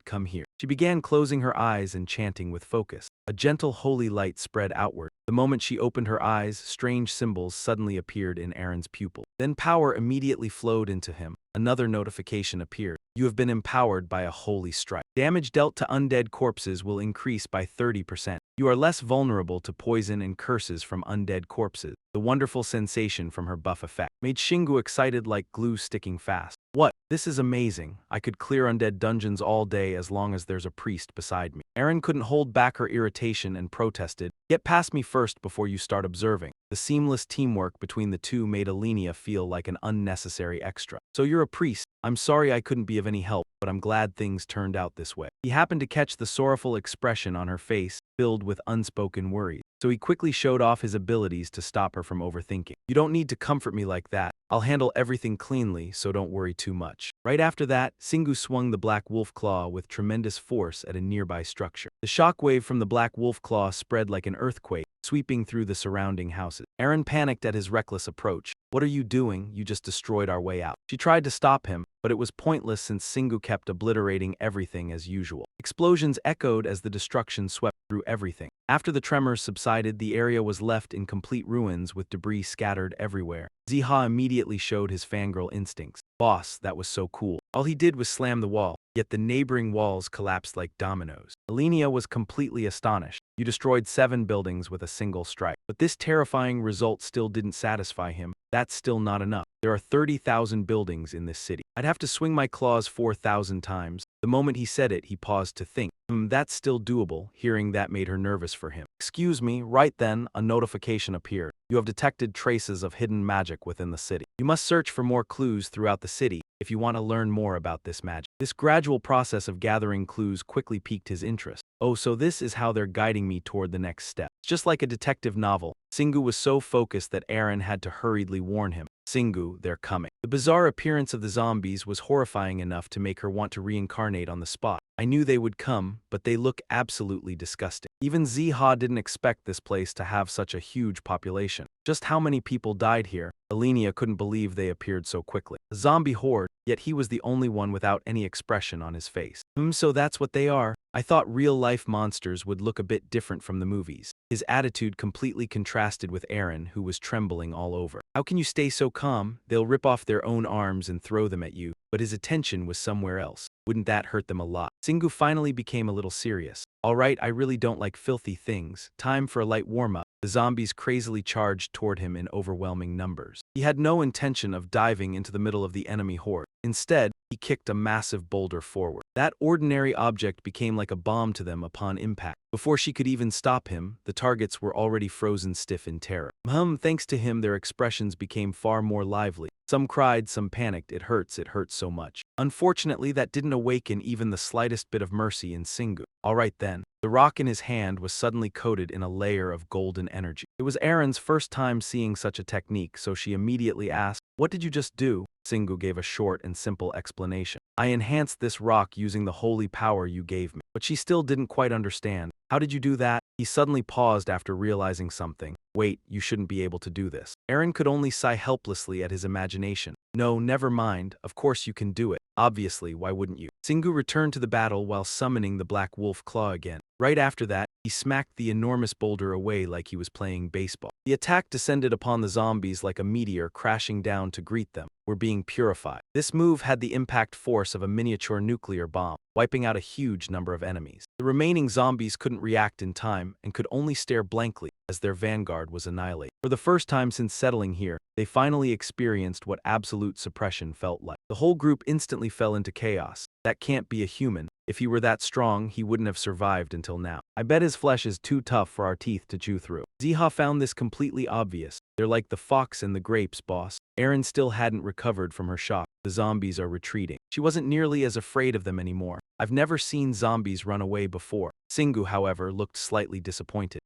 come here." She began closing her eyes and chanting with focus. A gentle holy light spread outward. The moment she opened her eyes, strange symbols suddenly appeared in Aaron's pupil. Then power immediately flowed into him. Another notification appeared. "You have been empowered by a holy strike. Damage dealt to undead corpses will increase by 30%. You are less vulnerable to poison and curses from undead corpses." The wonderful sensation from her buff effect made Shingu excited like glue sticking fast. "What? This is amazing. I could clear undead dungeons all day as long as there's a priest beside me." Aaron couldn't hold back her irritation and protested, "Get past me first before you start observing." The seamless teamwork between the two made Alenia feel like an unnecessary extra. "So you're a priest. I'm sorry I couldn't be of any help, but I'm glad things turned out this way." He happened to catch the sorrowful expression on her face, filled with unspoken worry. So he quickly showed off his abilities to stop her from overthinking. "You don't need to comfort me like that. I'll handle everything cleanly, so don't worry too much." Right after that, Shingu swung the black wolf claw with tremendous force at a nearby structure. The shockwave from the black wolf claw spread like an earthquake, sweeping through the surrounding houses. Aaron panicked at his reckless approach. "What are you doing? You just destroyed our way out." She tried to stop him, but it was pointless since Shingu kept obliterating everything as usual. Explosions echoed as the destruction swept through everything. After the tremors subsided, the area was left in complete ruins with debris scattered everywhere. Ziha immediately showed his fangirl instincts. Boss, that was so cool. All he did was slam the wall, yet the neighboring walls collapsed like dominoes. Alenia was completely astonished. You destroyed 7 buildings with a single strike. But this terrifying result still didn't satisfy him. That's still not enough. There are 30,000 buildings in this city. I'd have to swing my claws 4,000 times. The moment he said it, he paused to think. That's still doable. Hearing that made her nervous for him. Excuse me, right then, a notification appeared. You have detected traces of hidden magic within the city. You must search for more clues throughout the city if you want to learn more about this magic. This gradual process of gathering clues quickly piqued his interest. Oh, so this is how they're guiding me toward the next step. Just like a detective novel, Singu was so focused that Aaron had to hurriedly warn him. Singu, they're coming. The bizarre appearance of the zombies was horrifying enough to make her want to reincarnate on the spot. I knew they would come, but they look absolutely disgusting. Even Ziha didn't expect this place to have such a huge population. Just how many people died here? Alenia couldn't believe they appeared so quickly. A zombie horde, yet he was the only one without any expression on his face. So that's what they are. I thought real-life monsters would look a bit different from the movies. His attitude completely contrasted with Aaron, who was trembling all over. How can you stay so calm? They'll rip off their own arms and throw them at you. But his attention was somewhere else. Wouldn't that hurt them a lot? Singu finally became a little serious. Alright, I really don't like filthy things. Time for a light warm-up. The zombies crazily charged toward him in overwhelming numbers. He had no intention of diving into the middle of the enemy horde. Instead, he kicked a massive boulder forward. That ordinary object became like a bomb to them upon impact. Before she could even stop him, the targets were already frozen stiff in terror. Thanks to him, their expressions became far more lively. Some cried, some panicked. It hurts so much. Unfortunately, that didn't awaken even the slightest bit of mercy in Singu. Alright then. The rock in his hand was suddenly coated in a layer of golden energy. It was Aaron's first time seeing such a technique, so she immediately asked, "What did you just do?" Singu gave a short and simple explanation. "I enhanced this rock using the holy power you gave me." But she still didn't quite understand. "How did you do that?" He suddenly paused after realizing something. "Wait, you shouldn't be able to do this." Aaron could only sigh helplessly at his imagination. "No, never mind. Of course you can do it. Obviously, why wouldn't you?" Singu returned to the battle while summoning the black wolf claw again. Right after that, he smacked the enormous boulder away like he was playing baseball. The attack descended upon the zombies like a meteor crashing down to greet them. We're being purified. This move had the impact force of a miniature nuclear bomb, wiping out a huge number of enemies. The remaining zombies couldn't react in time and could only stare blankly as their vanguard was annihilated. For the first time since settling here, they finally experienced what absolute suppression felt like. The whole group instantly fell into chaos. That can't be a human. If he were that strong, he wouldn't have survived until now. I bet his flesh is too tough for our teeth to chew through. Ziha found this completely obvious. They're like the fox and the grapes, boss. Aaron still hadn't recovered from her shock. The zombies are retreating. She wasn't nearly as afraid of them anymore. I've never seen zombies run away before. Singu, however, looked slightly disappointed.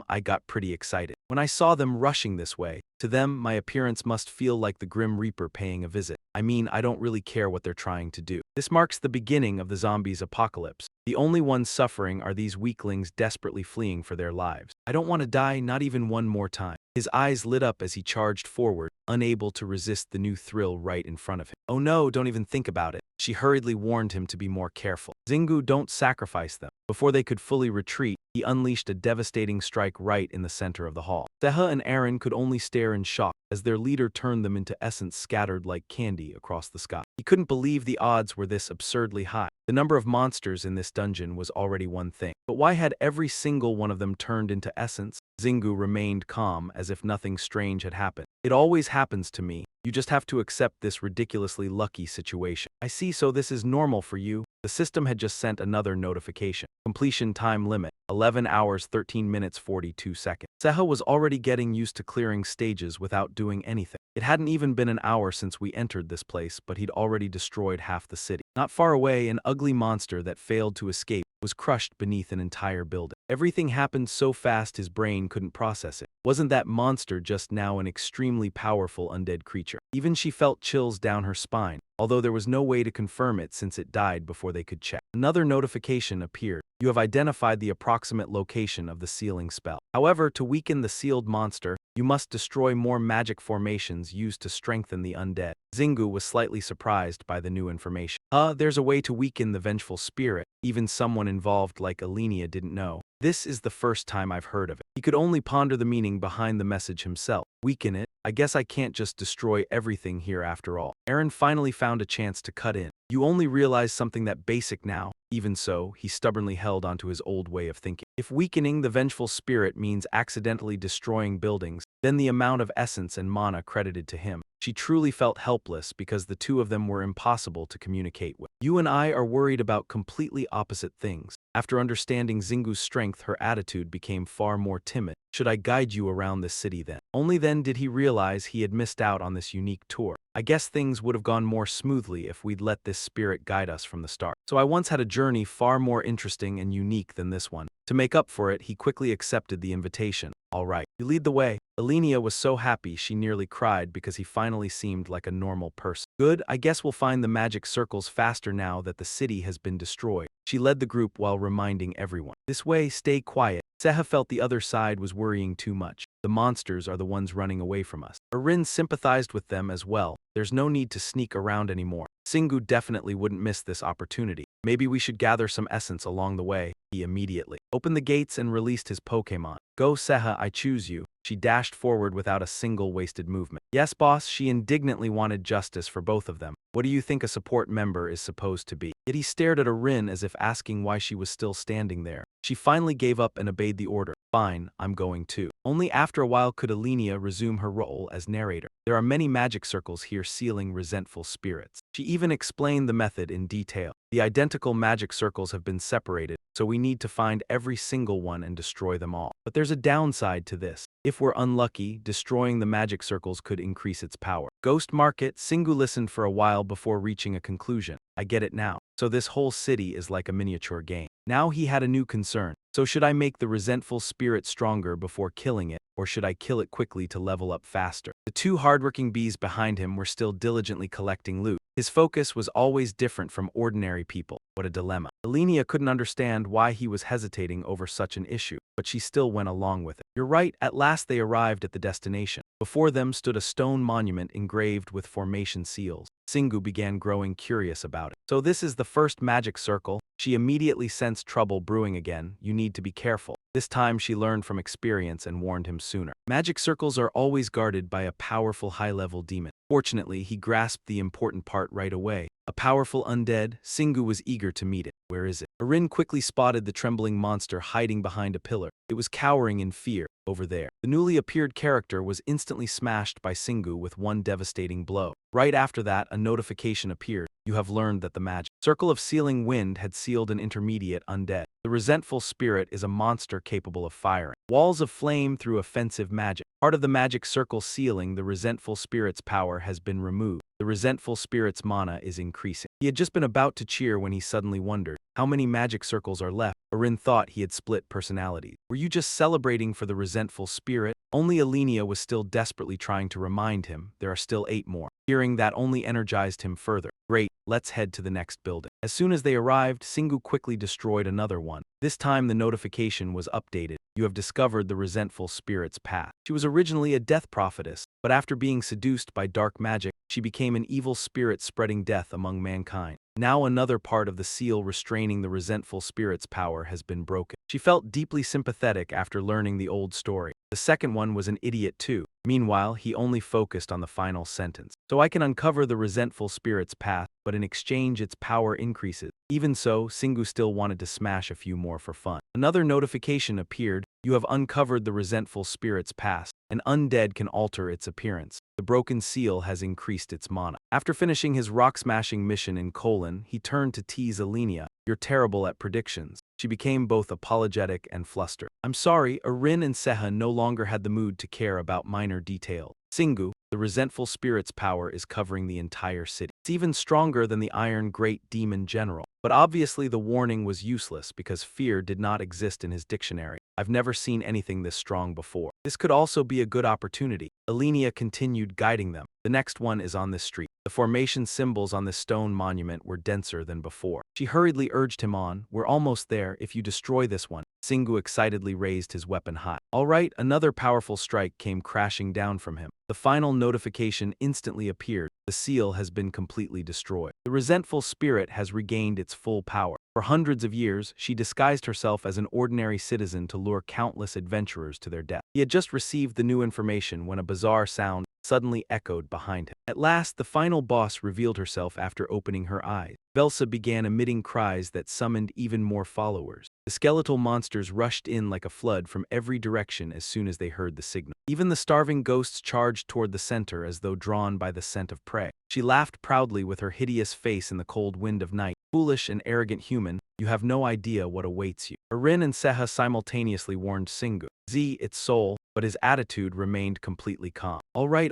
I got pretty excited. When I saw them rushing this way, to them, my appearance must feel like the Grim Reaper paying a visit. I mean, I don't really care what they're trying to do. This marks the beginning of the zombies' apocalypse. The only ones suffering are these weaklings desperately fleeing for their lives. I don't want to die, not even one more time. His eyes lit up as he charged forward, unable to resist the new thrill right in front of him. "Oh no, don't even think about it." She hurriedly warned him to be more careful. "Zingu, don't sacrifice them." Before they could fully retreat, he unleashed a devastating strike right in the center of the hall. Seha and Aaron could only stare in shock as their leader turned them into essence scattered like candy across the sky. He couldn't believe the odds were this absurdly high. The number of monsters in this dungeon was already one thing, but why had every single one of them turned into essence? Zingu remained calm as if nothing strange had happened. "It always happens to me. You just have to accept this ridiculously lucky situation." "I see, so this is normal for you." The system had just sent another notification. Completion time limit, 11 hours 13 minutes 42 seconds. Seha was already getting used to clearing stages without doing anything. It hadn't even been an hour since we entered this place, but he'd already destroyed half the city. Not far away, an ugly monster that failed to escape was crushed beneath an entire building. Everything happened so fast his brain couldn't process it. Wasn't that monster just now an extremely powerful undead creature? Even she felt chills down her spine, although there was no way to confirm it since it died before they could check. Another notification appeared. You have identified the approximate location of the sealing spell. However, to weaken the sealed monster, you must destroy more magic formations used to strengthen the undead. Zingu was slightly surprised by the new information. There's a way to weaken the vengeful spirit. Even someone involved like Alenia didn't know. This is the first time I've heard of it. He could only ponder the meaning behind the message himself. Weaken it? I guess I can't just destroy everything here after all. Aaron finally found a chance to cut in. You only realize something that basic now. Even so, he stubbornly held onto his old way of thinking. If weakening the vengeful spirit means accidentally destroying buildings, then the amount of essence and mana credited to him. She truly felt helpless because the two of them were impossible to communicate with. You and I are worried about completely opposite things. After understanding Xingu's strength, her attitude became far more timid. Should I guide you around this city then? Only then did he realize he had missed out on this unique tour. I guess things would have gone more smoothly if we'd let this spirit guide us from the start. So I once had a journey far more interesting and unique than this one. To make up for it, he quickly accepted the invitation. All right, you lead the way. Elenia was so happy she nearly cried because he finally seemed like a normal person. Good, I guess we'll find the magic circles faster now that the city has been destroyed. She led the group while reminding everyone. This way, stay quiet. Seha felt the other side was worrying too much. The monsters are the ones running away from us. Arin sympathized with them as well. There's no need to sneak around anymore. Xingu definitely wouldn't miss this opportunity. Maybe we should gather some essence along the way. He immediately opened the gates and released his Pokémon. Go Seha, I choose you. She dashed forward without a single wasted movement. Yes, boss, she indignantly wanted justice for both of them. What do you think a support member is supposed to be? Yet he stared at Arin as if asking why she was still standing there. She finally gave up and obeyed the order. Fine, I'm going too. Only after a while could Elenia resume her role as narrator. There are many magic circles here sealing resentful spirits. She even explained the method in detail. The identical magic circles have been separated, so we need to find every single one and destroy them all. But there's a downside to this. If we're unlucky, destroying the magic circles could increase its power. Ghost Market. Xingu listened for a while before reaching a conclusion. I get it now. So this whole city is like a miniature game. Now he had a new concern. So should I make the resentful spirit stronger before killing it, or should I kill it quickly to level up faster? The two hardworking bees behind him were still diligently collecting loot. His focus was always different from ordinary people. What a dilemma. Elenia couldn't understand why he was hesitating over such an issue, but she still went along with it. You're right, at last they arrived at the destination. Before them stood a stone monument engraved with formation seals. Xingu began growing curious about it. So this is the first magic circle? She immediately sensed trouble brewing again. You need to be careful. This time she learned from experience and warned him sooner. Magic circles are always guarded by a powerful high-level demon. Fortunately, he grasped the important part right away. A powerful undead, Xingu was eager to meet it. Where is it? Arin quickly spotted the trembling monster hiding behind a pillar. It was cowering in fear. Over there. The newly appeared character was instantly smashed by Xingu with one devastating blow. Right after that, a notification appeared. You have learned that the magic circle of sealing wind had sealed an intermediate undead. The resentful spirit is a monster capable of firing walls of flame through offensive magic. Part of the magic circle sealing the resentful spirit's power has been removed. The resentful spirit's mana is increasing. He had just been about to cheer when he suddenly wondered, how many magic circles are left? Arin thought he had split personalities. Were you just celebrating for the resentful spirit? Only Elenia was still desperately trying to remind him there are still 8 more. Hearing that only energized him further. Great, let's head to the next building. As soon as they arrived, Xingu quickly destroyed another one. This time the notification was updated. You have discovered the resentful spirit's path. She was originally a death prophetess, but after being seduced by dark magic, she became an evil spirit spreading death among mankind. Now another part of the seal restraining the resentful spirit's power has been broken. She felt deeply sympathetic after learning the old story. The second one was an idiot too. Meanwhile, he only focused on the final sentence. So I can uncover the resentful spirit's path, but in exchange its power increases. Even so, Xingu still wanted to smash a few more for fun. Another notification appeared. You have uncovered the resentful spirit's past. An undead can alter its appearance. The broken seal has increased its mana. After finishing his rock-smashing mission in Colon, he turned to tease Elenia. You're terrible at predictions. She became both apologetic and flustered. I'm sorry, Arin and Seha no longer had the mood to care about minor details. Xingu, the resentful spirit's power is covering the entire city. It's even stronger than the Iron Great Demon General. But obviously the warning was useless because fear did not exist in his dictionary. I've never seen anything this strong before. This could also be a good opportunity. Elenia continued guiding them. The next one is on this street. The formation symbols on this stone monument were denser than before. She hurriedly urged him on. We're almost there if you destroy this one. Singu excitedly raised his weapon high. All right, another powerful strike came crashing down from him. The final notification instantly appeared. The seal has been completely destroyed. The resentful spirit has regained its full power. For hundreds of years, she disguised herself as an ordinary citizen to lure countless adventurers to their death. He had just received the new information when a bizarre sound suddenly echoed behind him. At last, the final boss revealed herself after opening her eyes. Velsa began emitting cries that summoned even more followers. The skeletal monsters rushed in like a flood from every direction as soon as they heard the signal. Even the starving ghosts charged toward the center as though drawn by the scent of prey. She laughed proudly with her hideous face in the cold wind of night. Foolish and arrogant human, you have no idea what awaits you. Arin and Seha simultaneously warned Singu. Its soul, but his attitude remained completely calm. All right.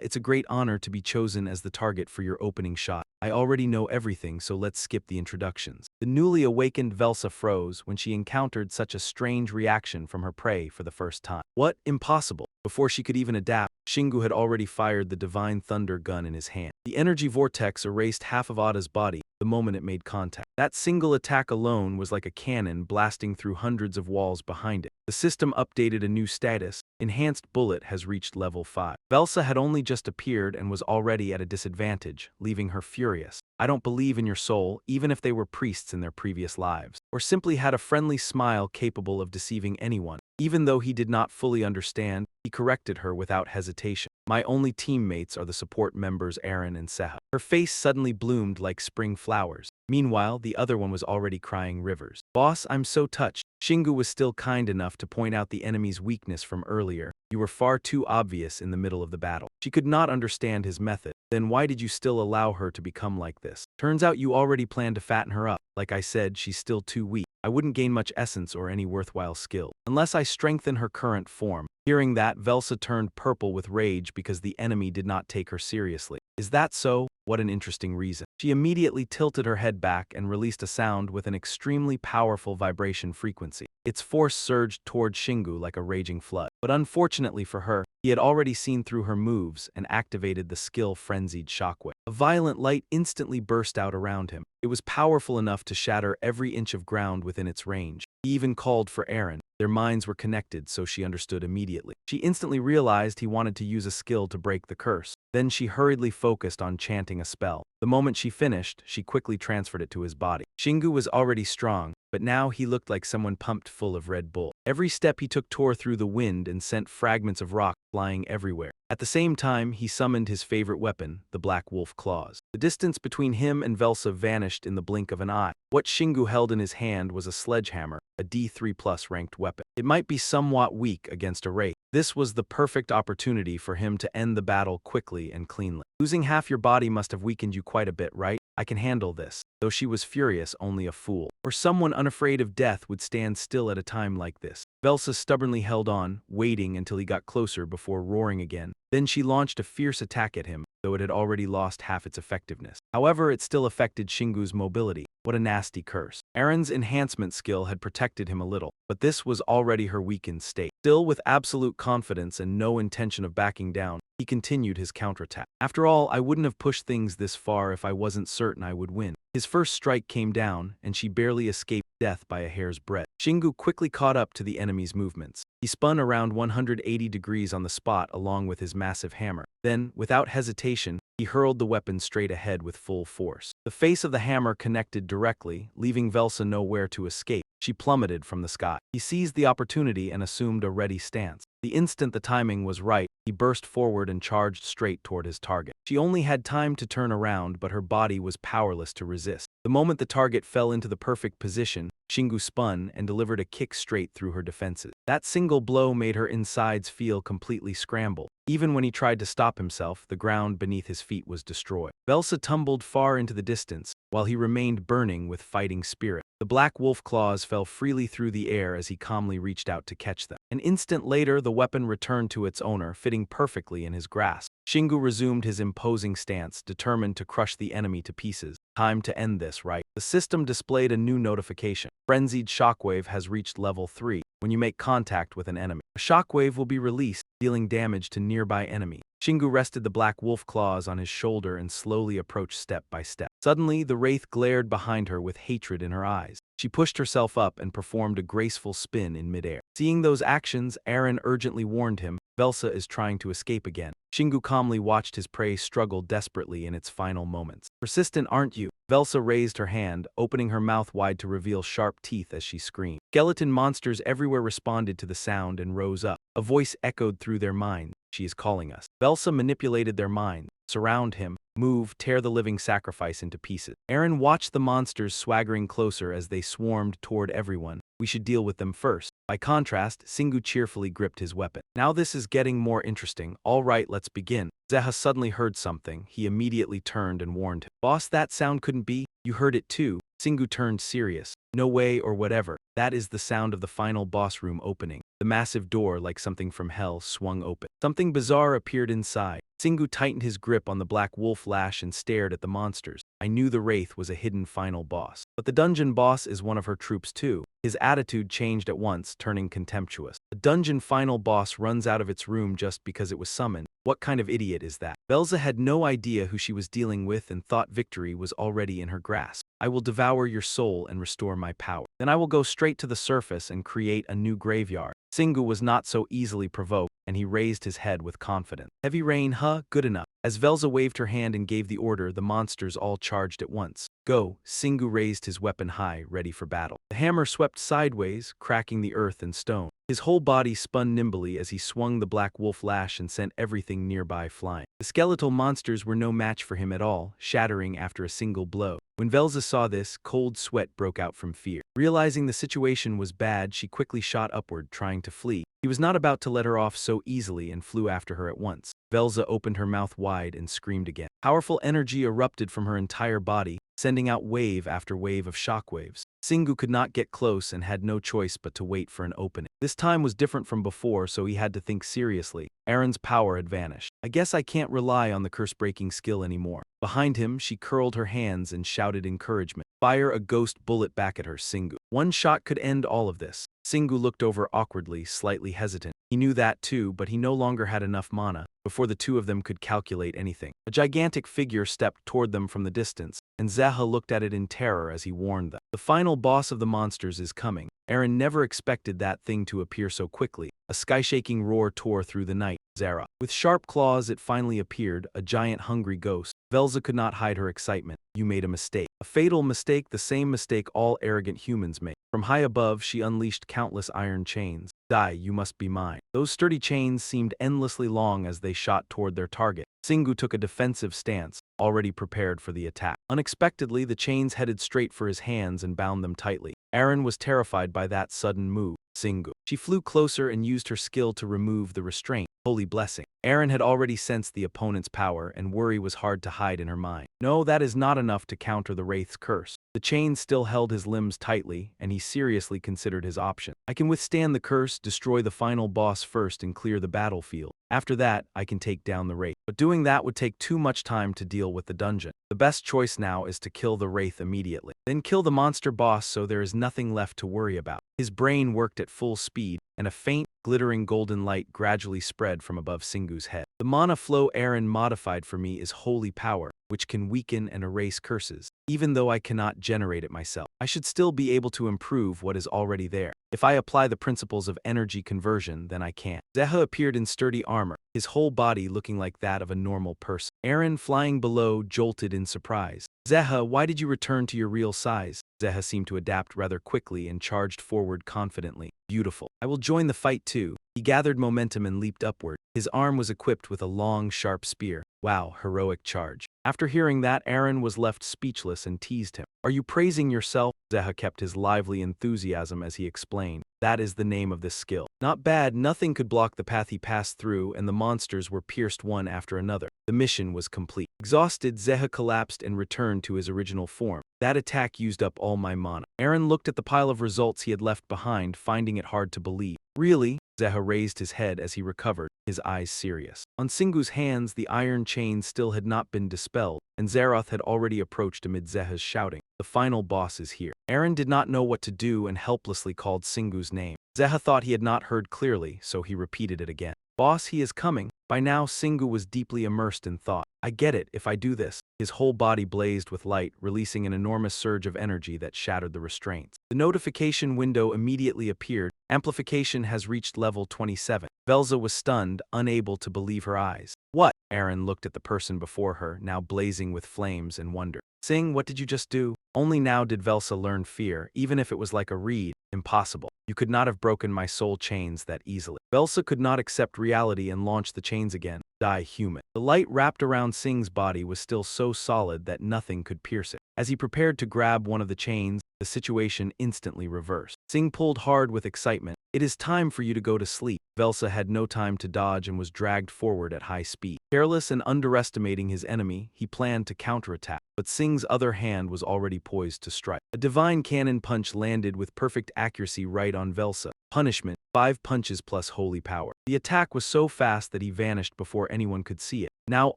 It's a great honor to be chosen as the target for your opening shot. I already know everything, so let's skip the introductions. The newly awakened Velsa froze when she encountered such a strange reaction from her prey for the first time. What? Impossible. Before she could even adapt, Shingu had already fired the divine thunder gun in his hand. The energy vortex erased half of Ada's body the moment it made contact. That single attack alone was like a cannon blasting through hundreds of walls behind it. The system updated a new status. Enhanced bullet has reached level 5. Velsa had only just appeared and was already at a disadvantage, leaving her furious. I don't believe in your soul, even if they were priests in their previous lives, or simply had a friendly smile capable of deceiving anyone. Even though he did not fully understand, he corrected her without hesitation. My only teammates are the support members Aaron and Seha. Her face suddenly bloomed like spring flowers. Meanwhile, the other one was already crying rivers. Boss, I'm so touched. Shingu was still kind enough to point out the enemy's weakness from earlier. You were far too obvious in the middle of the battle. She could not understand his method. Then why did you still allow her to become like this? Turns out you already planned to fatten her up. Like I said, she's still too weak. I wouldn't gain much essence or any worthwhile skill unless I strengthen her current form. Hearing that, Velsa turned purple with rage because the enemy did not take her seriously. Is that so? What an interesting reason. She immediately tilted her head back and released a sound with an extremely powerful vibration frequency. Its force surged toward Shingu like a raging flood. But unfortunately for her, he had already seen through her moves and activated the skill-frenzied shockwave. A violent light instantly burst out around him. It was powerful enough to shatter every inch of ground within its range. He even called for Aaron. Their minds were connected, so she understood immediately. She instantly realized he wanted to use a skill to break the curse. Then she hurriedly focused on chanting a spell. The moment she finished, she quickly transferred it to his body. Shingu was already strong, but now he looked like someone pumped full of Red Bull. Every step he took tore through the wind and sent fragments of rock flying everywhere. At the same time, he summoned his favorite weapon, the Black Wolf Claws. The distance between him and Velsa vanished in the blink of an eye. What Shingu held in his hand was a sledgehammer, a D3+ ranked weapon. It might be somewhat weak against a wraith. This was the perfect opportunity for him to end the battle quickly and cleanly. Losing half your body must have weakened you quite a bit, right? I can handle this. Though she was furious, only a fool, or someone unafraid of death, would stand still at a time like this. Velsa stubbornly held on, waiting until he got closer before roaring again. Then she launched a fierce attack at him, though it had already lost half its effectiveness. However, it still affected Shingu's mobility. What a nasty curse. Aaron's enhancement skill had protected him a little, but this was already her weakened state. Still, with absolute confidence and no intention of backing down, he continued his counterattack. After all, I wouldn't have pushed things this far if I wasn't certain I would win. His first strike came down, and she barely escaped death by a hair's breadth. Shingu quickly caught up to the enemy's movements. He spun around 180 degrees on the spot along with his massive hammer. Then, without hesitation, he hurled the weapon straight ahead with full force. The face of the hammer connected directly, leaving Velsa nowhere to escape. She plummeted from the sky. He seized the opportunity and assumed a ready stance. The instant the timing was right, he burst forward and charged straight toward his target. She only had time to turn around, but her body was powerless to resist. The moment the target fell into the perfect position, Shingu spun and delivered a kick straight through her defenses. That single blow made her insides feel completely scrambled. Even when he tried to stop himself, the ground beneath his feet was destroyed. Velsa tumbled far into the distance, while he remained burning with fighting spirit. The black wolf claws fell freely through the air as he calmly reached out to catch them. An instant later, the weapon returned to its owner, fitting perfectly in his grasp. Shingu resumed his imposing stance, determined to crush the enemy to pieces. Time to end this, right? The system displayed a new notification. Frenzied shockwave has reached level 3. When you make contact with an enemy, a shockwave will be released, dealing damage to nearby enemy. Shingu rested the black wolf claws on his shoulder and slowly approached step by step. Suddenly, the wraith glared behind her with hatred in her eyes. She pushed herself up and performed a graceful spin in midair. Seeing those actions, Aaron urgently warned him, "Velsa is trying to escape again." Shingu calmly watched his prey struggle desperately in its final moments. "Persistent, aren't you?" Velsa raised her hand, opening her mouth wide to reveal sharp teeth as she screamed. Skeleton monsters everywhere responded to the sound and rose up. A voice echoed through their minds. "She is calling us." Velsa manipulated their minds. "Surround him. Move, tear the living sacrifice into pieces." Aaron watched the monsters swaggering closer as they swarmed toward everyone. "We should deal with them first." By contrast, Shingu cheerfully gripped his weapon. "Now this is getting more interesting. All right, let's begin." Zeha suddenly heard something. He immediately turned and warned him. "Boss, that sound couldn't be." "You heard it too." Shingu turned serious. "No way or whatever. That is the sound of the final boss room opening." The massive door, like something from hell, swung open. Something bizarre appeared inside. Shingu tightened his grip on the black wolf lash and stared at the monsters. I knew the wraith was a hidden final boss. But the dungeon boss is one of her troops too. His attitude changed at once, turning contemptuous. The dungeon final boss runs out of its room just because it was summoned. What kind of idiot is that? Velsa had no idea who she was dealing with and thought victory was already in her grasp. "I will devour your soul and restore my power. Then I will go straight to the surface and create a new graveyard." Shingu was not so easily provoked, and he raised his head with confidence. "Heavy rain, huh? Good enough." As Velsa waved her hand and gave the order, the monsters all charged at once. "Go!" Shingu raised his weapon high, ready for battle. The hammer swept sideways, cracking the earth and stone. His whole body spun nimbly as he swung the black wolf lash and sent everything nearby flying. The skeletal monsters were no match for him at all, shattering after a single blow. When Velsa saw this, cold sweat broke out from fear. Realizing the situation was bad, she quickly shot upward, trying to flee. He was not about to let her off so easily and flew after her at once. Velsa opened her mouth wide and screamed again. Powerful energy erupted from her entire body, sending out wave after wave of shockwaves. Shingu could not get close and had no choice but to wait for an opening. This time was different from before, so he had to think seriously. Aaron's power had vanished. "I guess I can't rely on the curse-breaking skill anymore." Behind him, she curled her hands and shouted encouragement. "Fire a ghost bullet back at her, Shingu. One shot could end all of this." Shingu looked over awkwardly, slightly hesitant. He knew that too, but he no longer had enough mana. Before the two of them could calculate anything, a gigantic figure stepped toward them from the distance, and Zeha looked at it in terror as he warned them. "The final boss of the monsters is coming." Aaron never expected that thing to appear so quickly. A sky-shaking roar tore through the night. Zera. With sharp claws, it finally appeared, a giant hungry ghost. Velsa could not hide her excitement. "You made a mistake. A fatal mistake, the same mistake all arrogant humans make." From high above, she unleashed countless iron chains. "Die, you must be mine." Those sturdy chains seemed endlessly long as they shot toward their target. Shingu took a defensive stance, already prepared for the attack. Unexpectedly, the chains headed straight for his hands and bound them tightly. Aaron was terrified by that sudden move. Shingu. She flew closer and used her skill to remove the restraint. Holy blessing. Aaron had already sensed the opponent's power, and worry was hard to hide in her mind. No, that is not enough to counter the wraith's curse. The chains still held his limbs tightly, and he seriously considered his option. "I can withstand the curse, destroy the final boss first, and clear the battlefield. After that, I can take down the wraith. But doing that would take too much time to deal with the dungeon. The best choice now is to kill the wraith immediately. Then kill the monster boss so there is nothing left to worry about." His brain worked at full speed, and a faint, glittering golden light gradually spread from above Singu's head. "The mana flow Aaron modified for me is holy power, which can weaken and erase curses. Even though I cannot generate it myself, I should still be able to improve what is already there. If I apply the principles of energy conversion, then I can." Zeha appeared in sturdy armor, his whole body looking like that of a normal person. Aaron, flying below, jolted in surprise. "Zeha, why did you return to your real size?" Zeha seemed to adapt rather quickly and charged forward confidently. "Beautiful. I will join the fight too." He gathered momentum and leaped upward. His arm was equipped with a long, sharp spear. Wow, heroic charge. After hearing that, Aaron was left speechless and teased him. "Are you praising yourself?" Zeha kept his lively enthusiasm as he explained. "That is the name of this skill." Not bad, nothing could block the path he passed through, and the monsters were pierced one after another. The mission was complete. Exhausted, Zeha collapsed and returned to his original form. "That attack used up all my mana." Aaron looked at the pile of results he had left behind, finding it hard to believe. "Really?" Zeha raised his head as he recovered, his eyes serious. On Singu's hands, the iron chains still had not been dispelled, and Zeroth had already approached amid Zeha's shouting. "The final boss is here." Aaron did not know what to do and helplessly called Singu's name. Zeha thought he had not heard clearly, so he repeated it again. "Boss, he is coming." By now, Singu was deeply immersed in thought. I get it, if I do this. His whole body blazed with light, releasing an enormous surge of energy that shattered the restraints. The notification window immediately appeared. Amplification has reached level 27. Velza was stunned, unable to believe her eyes. What? Aaron looked at the person before her, now blazing with flames, and wondered. Sing, what did you just do? Only now did Velsa learn fear, even if it was like a reed. Impossible. You could not have broken my soul chains that easily. Velsa could not accept reality and launch the chains again. Die human. The light wrapped around Sing's body was still so solid that nothing could pierce it. As he prepared to grab one of the chains, the situation instantly reversed. Sing pulled hard with excitement. It is time for you to go to sleep. Velsa had no time to dodge and was dragged forward at high speed. Careless and underestimating his enemy, he planned to counterattack, but Sing's other hand was already poised to strike. A divine cannon punch landed with perfect accuracy right on Velsa. Punishment, 5 punches plus holy power. The attack was so fast that he vanished before anyone could see it. Now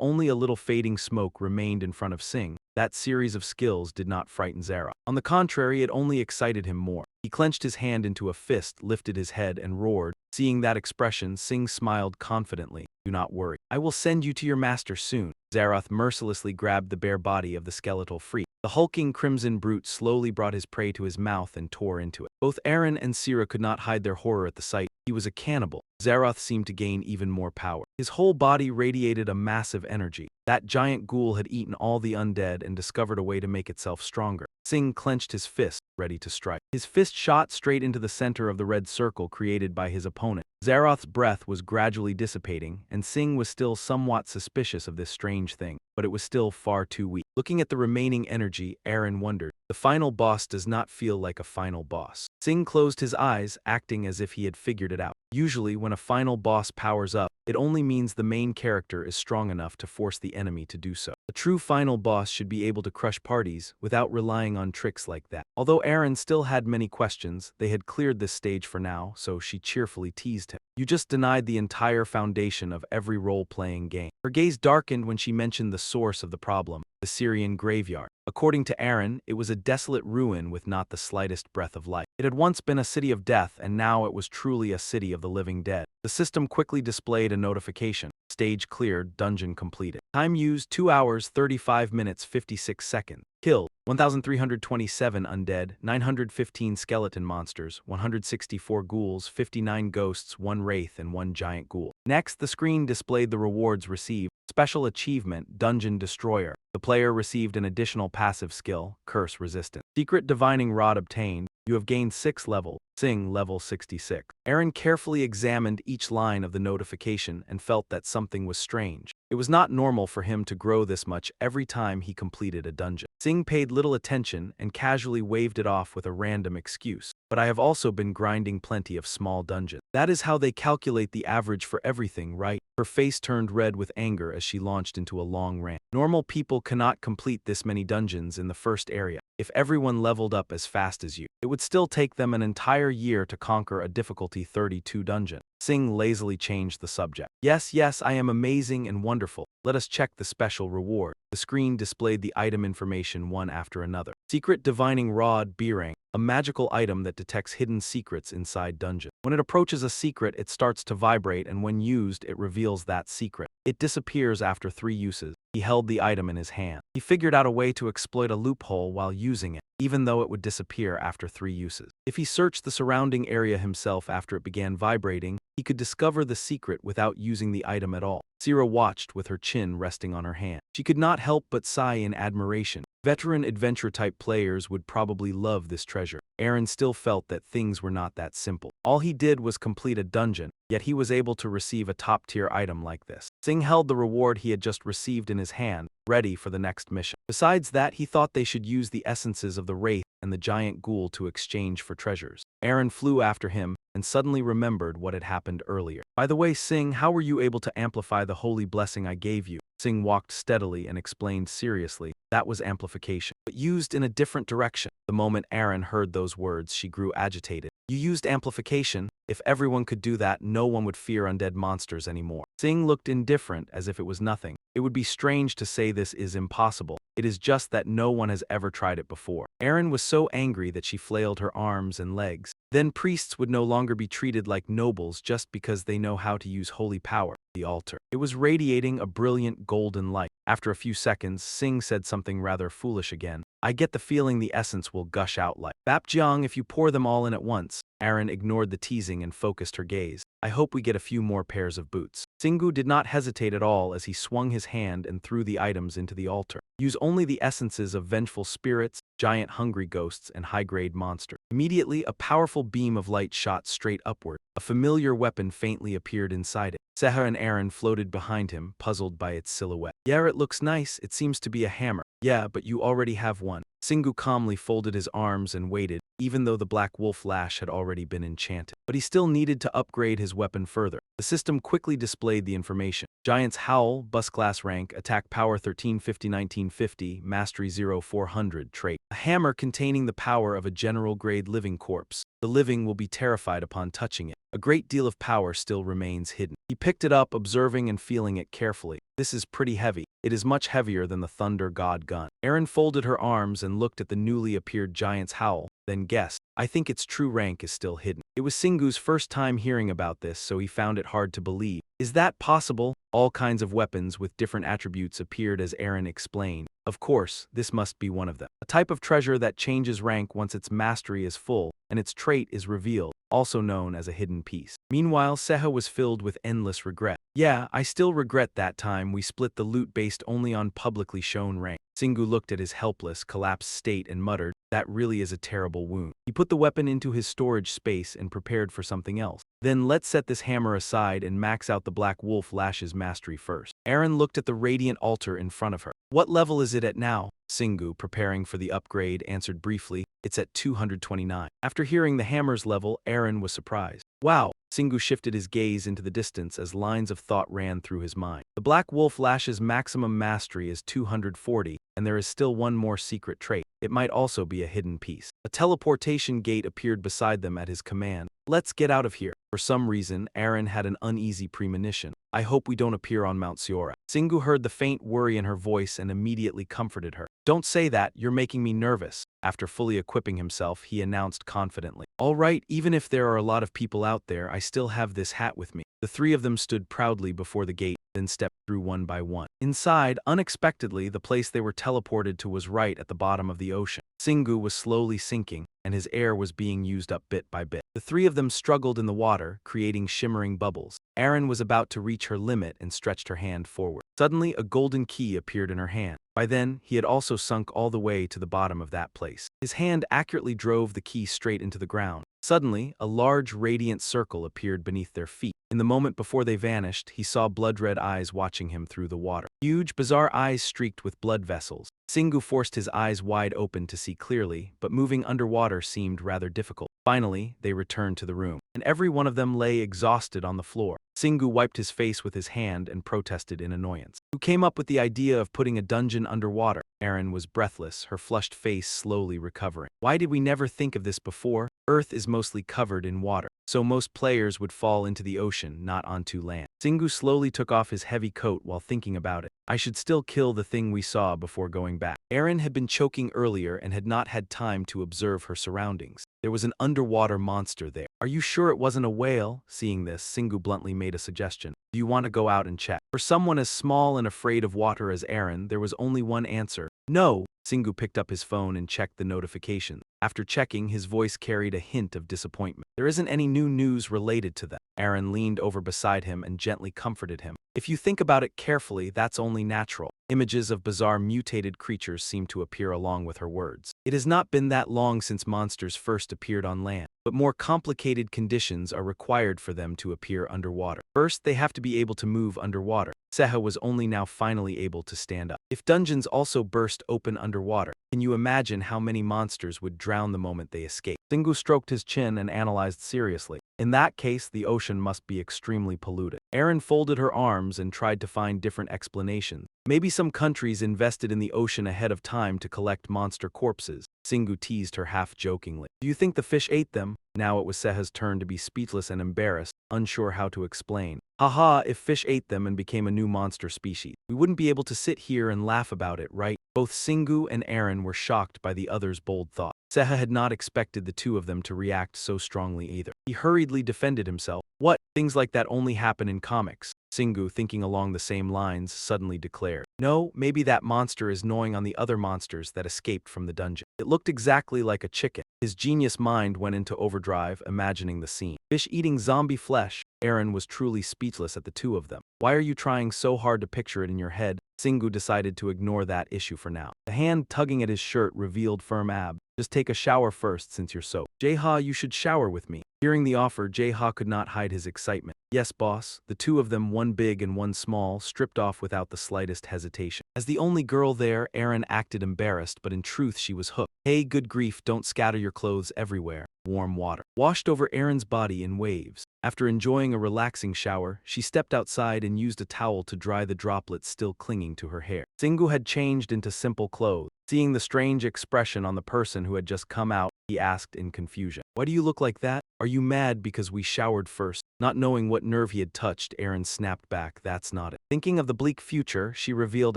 only a little fading smoke remained in front of Sing. That series of skills did not frighten Zara. On the contrary, it only excited him more. He clenched his hand into a fist, lifted his head, and roared. Seeing that expression, Sing smiled confidently. Do not worry. I will send you to your master soon. Zaroth mercilessly grabbed the bare body of the skeletal freak. The hulking crimson brute slowly brought his prey to his mouth and tore into it. Both Aaron and Sira could not hide their horror at the sight. He was a cannibal. Zaroth seemed to gain even more power. His whole body radiated a massive energy. That giant ghoul had eaten all the undead and discovered a way to make itself stronger. Sing clenched his fist, ready to strike. His fist shot straight into the center of the red circle created by his opponent. Zaroth's breath was gradually dissipating, and Sing was still somewhat suspicious of this strange thing, but it was still far too weak. Looking at the remaining energy, Aaron wondered. The final boss does not feel like a final boss. Sing closed his eyes, acting as if he had figured it out. Usually, when a final boss powers up, it only means the main character is strong enough to force the enemy to do so. A true final boss should be able to crush parties without relying on tricks like that. Although Aaron still had many questions, they had cleared this stage for now, so she cheerfully teased him. You just denied the entire foundation of every role-playing game. Her gaze darkened when she mentioned the source of the problem, the Syrian graveyard. According to Aaron, it was a desolate ruin with not the slightest breath of life. It had once been a city of death, and now it was truly a city of the living dead. The system quickly displayed a notification. Stage cleared, dungeon completed. Time used 2 hours, 35 minutes, 56 seconds. Killed 1,327 undead, 915 skeleton monsters, 164 ghouls, 59 ghosts, 1 wraith, and 1 giant ghoul. Next, the screen displayed the rewards received. Special achievement, Dungeon Destroyer. The player received an additional passive skill, Curse Resistant. Secret Divining Rod obtained. You have gained 6 levels. Sing level 66. Aaron carefully examined each line of the notification and felt that something was strange. It was not normal for him to grow this much every time he completed a dungeon. Sing paid little attention and casually waved it off with a random excuse. But I have also been grinding plenty of small dungeons. That is how they calculate the average for everything, right? Her face turned red with anger as she launched into a long rant. Normal people cannot complete this many dungeons in the first area. If everyone leveled up as fast as you, it would still take them an entire year to conquer a difficulty 32 dungeon. Sing lazily changed the subject. Yes, I am amazing and wonderful. Let us check the special reward. The screen displayed the item information one after another. Secret Divining Rod B rank, a magical item that detects hidden secrets inside dungeons. When it approaches a secret, it starts to vibrate, and when used, it reveals that secret. It disappears after 3 uses. He held the item in his hand. He figured out a way to exploit a loophole while using it, even though it would disappear after 3 uses. If he searched the surrounding area himself after it began vibrating, he could discover the secret without using the item at all. Sira watched with her chin resting on her hand. She could not help but sigh in admiration. Veteran adventure-type players would probably love this treasure. Aaron still felt that things were not that simple. All he did was complete a dungeon, yet he was able to receive a top-tier item like this. Sing held the reward he had just received in his hand, ready for the next mission. Besides that, he thought they should use the essences of the wraith and the giant ghoul to exchange for treasures. Aaron flew after him and suddenly remembered what had happened earlier. By the way, Sing, how were you able to amplify the holy blessing I gave you? Sing walked steadily and explained seriously. That was amplification, but used in a different direction. The moment Aaron heard those words, she grew agitated. You used amplification? If everyone could do that, no one would fear undead monsters anymore. Sing looked indifferent, as if it was nothing. It would be strange to say this is impossible. It is just that no one has ever tried it before. Aaron was so angry that she flailed her arms and legs. Then priests would no longer be treated like nobles just because they know how to use holy power. the altar. It was radiating a brilliant golden light. After a few seconds, Singh said something rather foolish again. I get the feeling the essence will gush out like Bapjiang if you pour them all in at once. Aaron ignored the teasing and focused her gaze. I hope we get a few more pairs of boots. Singu did not hesitate at all as he swung his hand and threw the items into the altar. Use only the essences of vengeful spirits, giant hungry ghosts, and high-grade monster. Immediately, a powerful beam of light shot straight upward. A familiar weapon faintly appeared inside it. Seha and Aaron floated behind him, puzzled by its silhouette. Yeah, it looks nice. It seems to be a hammer. Yeah, but you already have one. Singu calmly folded his arms and waited, even though the black wolf lash had already been enchanted. But he still needed to upgrade his weapon further. The system quickly displayed the information. Giant's Howl, Bus Class Rank, Attack Power 1350-1950, Mastery 0-400, Trait. A hammer containing the power of a general-grade living corpse. The living will be terrified upon touching it. A great deal of power still remains hidden. He picked it up, observing and feeling it carefully. This is pretty heavy. It is much heavier than the Thunder God gun. Aaron folded her arms and looked at the newly appeared Giant's Howl, then guessed. I think its true rank is still hidden. It was Singu's first time hearing about this, so he found it hard to believe. Is that possible? All kinds of weapons with different attributes appeared as Aaron explained. Of course, this must be one of them. A type of treasure that changes rank once its mastery is full, and its trait is revealed, also known as a hidden piece. Meanwhile, Seha was filled with endless regret. Yeah, I still regret that time we split the loot based only on publicly shown rank. Singu looked at his helpless, collapsed state and muttered, that really is a terrible wound. He put the weapon into his storage space and prepared for something else. Then let's set this hammer aside and max out the Black Wolf Lash's mastery first. Aaron looked at the radiant altar in front of her. What level is it at now? Singu, preparing for the upgrade, answered briefly, it's at 229. After hearing the hammer's level, Aaron was surprised. Wow! Singu shifted his gaze into the distance as lines of thought ran through his mind. The Black Wolf Lash's maximum mastery is 240, and there is still one more secret trait. It might also be a hidden piece. A teleportation gate appeared beside them at his command. Let's get out of here. For some reason, Aaron had an uneasy premonition. I hope we don't appear on Mount Siora. Singu heard the faint worry in her voice and immediately comforted her. Don't say that, you're making me nervous. After fully equipping himself, he announced confidently. All right, even if there are a lot of people out there, I still have this hat with me. The three of them stood proudly before the gate, then stepped through one by one. Inside, unexpectedly, the place they were teleported to was right at the bottom of the ocean. Singu was slowly sinking, and his air was being used up bit by bit. The three of them struggled in the water, creating shimmering bubbles. Aaron was about to reach her limit and stretched her hand forward. Suddenly, a golden key appeared in her hand. By then, he had also sunk all the way to the bottom of that place. His hand accurately drove the key straight into the ground. Suddenly, a large, radiant circle appeared beneath their feet. In the moment before they vanished, he saw blood-red eyes watching him through the water. Huge, bizarre eyes streaked with blood vessels. Singu forced his eyes wide open to see clearly, but moving underwater seemed rather difficult. Finally, they returned to the room, and every one of them lay exhausted on the floor. Singu wiped his face with his hand and protested in annoyance. Who came up with the idea of putting a dungeon underwater? Aaron was breathless, her flushed face slowly recovering. Why did we never think of this before? Earth is mostly covered in water, so most players would fall into the ocean, not onto land. Singu slowly took off his heavy coat while thinking about it. I should still kill the thing we saw before going back. Aaron had been choking earlier and had not had time to observe her surroundings. There was an underwater monster there. Are you sure it wasn't a whale? Seeing this, Singu bluntly made a suggestion. Do you want to go out and check? For someone as small and afraid of water as Aaron, there was only one answer. No. Singu picked up his phone and checked the notifications. After checking, his voice carried a hint of disappointment. There isn't any new news related to them. Aaron leaned over beside him and gently comforted him. If you think about it carefully, that's only natural. Images of bizarre mutated creatures seem to appear along with her words. It has not been that long since monsters first appeared on land, but more complicated conditions are required for them to appear underwater. First, they have to be able to move underwater. Seha was only now finally able to stand up. If dungeons also burst open underwater, can you imagine how many monsters would drown the moment they escape? Singu stroked his chin and analyzed seriously. In that case, the ocean must be extremely polluted. Aaron folded her arms and tried to find different explanations. Maybe some countries invested in the ocean ahead of time to collect monster corpses. Singu teased her half-jokingly. Do you think the fish ate them? Now it was Seha's turn to be speechless and embarrassed, unsure how to explain. Haha, if fish ate them and became a new monster species, we wouldn't be able to sit here and laugh about it, right? Both Singu and Aaron were shocked by the other's bold thought. Seha had not expected the two of them to react so strongly either. He hurriedly defended himself. What? Things like that only happen in in comics. Singu, thinking along the same lines, suddenly declared, "No, maybe that monster is gnawing on the other monsters that escaped from the dungeon." It looked exactly like a chicken. His genius mind went into overdrive, imagining the scene. Fish eating zombie flesh. Aaron was truly speechless at the two of them. "Why are you trying so hard to picture it in your head?" Singu decided to ignore that issue for now. The hand tugging at his shirt revealed firm ab. "Just take a shower first since you're soaked." "Jaha, you should shower with me." Hearing the offer, Jaha could not hide his excitement. "Yes, boss." The two of them, one big and one small, stripped off without the slightest hesitation. As the only girl there, Aaron acted embarrassed, but in truth she was hooked. "Hey, good grief, don't scatter your clothes everywhere." Warm water washed over Aaron's body in waves. After enjoying a relaxing shower, she stepped outside and used a towel to dry the droplets still clinging to her hair. Singu had changed into simple clothes. Seeing the strange expression on the person who had just come out, he asked in confusion, "Why do you look like that? Are you mad because we showered first?" Not knowing what nerve he had touched, Aaron snapped back, "That's not it." Thinking of the bleak future, she revealed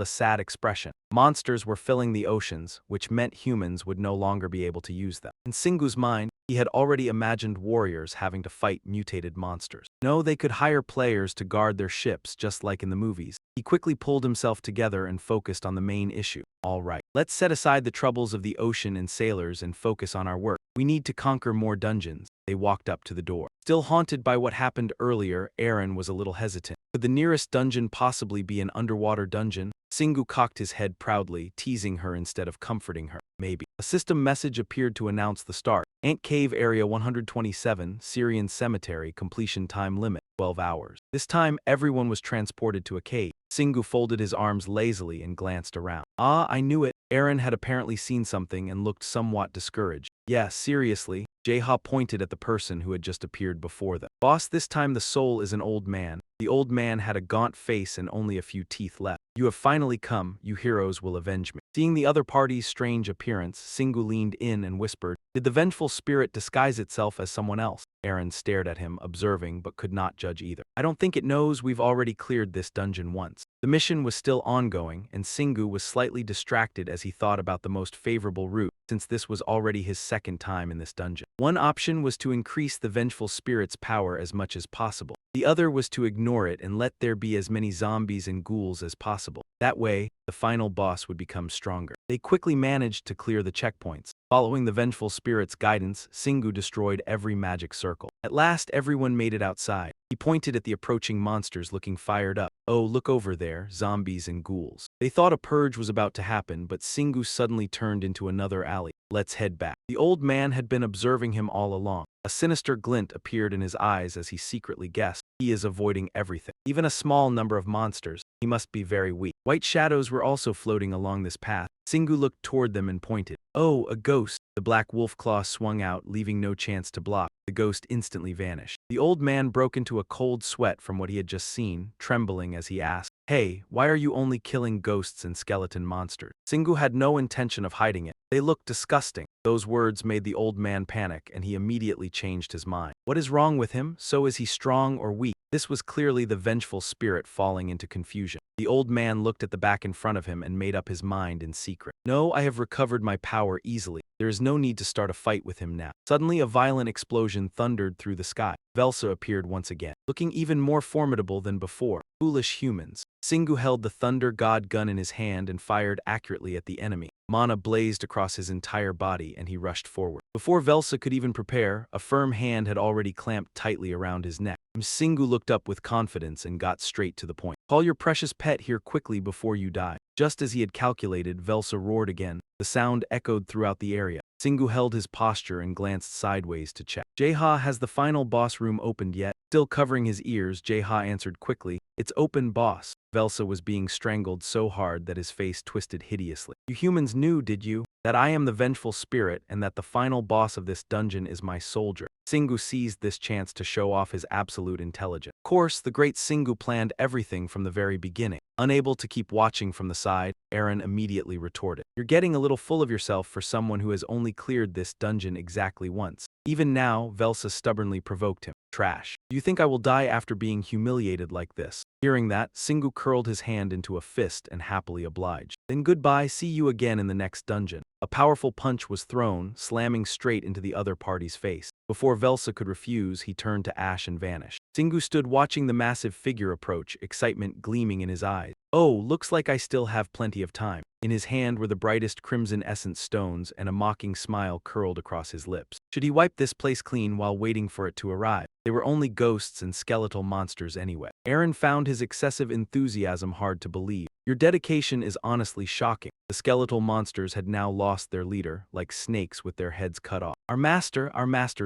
a sad expression. Monsters were filling the oceans, which meant humans would no longer be able to use them. In Singu's mind, he had already imagined warriors having to fight mutated monsters. No, they could hire players to guard their ships just like in the movies. He quickly pulled himself together and focused on the main issue. "All right, let's set aside the troubles of the ocean and sailors and focus on our work. We need to conquer more dungeons." They walked up to the door. Still haunted by what happened earlier, Aaron was a little hesitant. Could the nearest dungeon possibly be an underwater dungeon? Singu cocked his head proudly, teasing her instead of comforting her. "Maybe." A system message appeared to announce the start. Ant Cave Area 127, Syrian Cemetery, completion time limit, 12 hours. This time, everyone was transported to a cave. Singu folded his arms lazily and glanced around. "Ah, I knew it." Aaron had apparently seen something and looked somewhat discouraged. "Yeah, seriously." Jaha pointed at the person who had just appeared before them. "Boss, this time the soul is an old man." The old man had a gaunt face and only a few teeth left. "You have finally come. You heroes will avenge me." Seeing the other party's strange appearance, Singu leaned in and whispered, "Did the vengeful spirit disguise itself as someone else?" Aaron stared at him, observing but could not judge either. "I don't think it knows we've already cleared this dungeon once." The mission was still ongoing, and Singu was slightly distracted as he thought about the most favorable route, since this was already his second time in this dungeon. One option was to increase the vengeful spirit's power as much as possible. The other was to ignore it and let there be as many zombies and ghouls as possible. That way, the final boss would become stronger. They quickly managed to clear the checkpoints. Following the vengeful spirit's guidance, Singu destroyed every magic circle. At last, everyone made it outside. He pointed at the approaching monsters looking fired up. "Oh, look over there, zombies and ghouls." They thought a purge was about to happen, but Singu suddenly turned into another alley. "Let's head back." The old man had been observing him all along. A sinister glint appeared in his eyes as he secretly guessed, he is avoiding everything. Even a small number of monsters. He must be very weak. White shadows were also floating along this path. Singu looked toward them and pointed. "Oh, a ghost." The black wolf claw swung out, leaving no chance to block. The ghost instantly vanished. The old man broke into a cold sweat from what he had just seen, trembling as he asked, "Hey, why are you only killing ghosts and skeleton monsters?" Singu had no intention of hiding it. "They look disgusting." Those words made the old man panic, and he immediately changed his mind. What is wrong with him? So is he strong or weak? This was clearly the vengeful spirit falling into confusion. The old man looked at the back in front of him and made up his mind in secret. "No, I have recovered my power easily. There is no need to start a fight with him now." Suddenly, a violent explosion thundered through the sky. Velsa appeared once again, looking even more formidable than before. Foolish humans. Singu held the Thunder God gun in his hand and fired accurately at the enemy. Mana blazed across his entire body and he rushed forward. Before Velsa could even prepare, a firm hand had already clamped tightly around his neck. Singu looked up with confidence and got straight to the point. "Call your precious pet here quickly before you die." Just as he had calculated, Velsa roared again. The sound echoed throughout the area. Singu held his posture and glanced sideways to check. "Jaha, has the final boss room opened yet?" Still covering his ears, Jaha answered quickly, "It's open, boss." Velsa was being strangled so hard that his face twisted hideously. "You humans knew, did you, that I am the vengeful spirit and that the final boss of this dungeon is my soldier?" Singu seized this chance to show off his absolute intelligence. Of course, the great Singu planned everything from the very beginning. Unable to keep watching from the side, Aaron immediately retorted, "You're getting a little full of yourself for someone who has only cleared this dungeon exactly once." Even now, Velsa stubbornly provoked him. "Trash. Do you think I will die after being humiliated like this?" Hearing that, Singu curled his hand into a fist and happily obliged. "Then goodbye, see you again in the next dungeon." A powerful punch was thrown, slamming straight into the other party's face. Before Velsa could refuse, he turned to ash and vanished. Singu stood watching the massive figure approach, excitement gleaming in his eyes. Oh, looks like I still have plenty of time. In his hand were the brightest crimson essence stones, and a mocking smile curled across his lips. Should he wipe this place clean while waiting for it to arrive? They were only ghosts and skeletal monsters anyway. Aaron found his excessive enthusiasm hard to believe. Your dedication is honestly shocking. The skeletal monsters had now lost their leader, like snakes with their heads cut off. Our master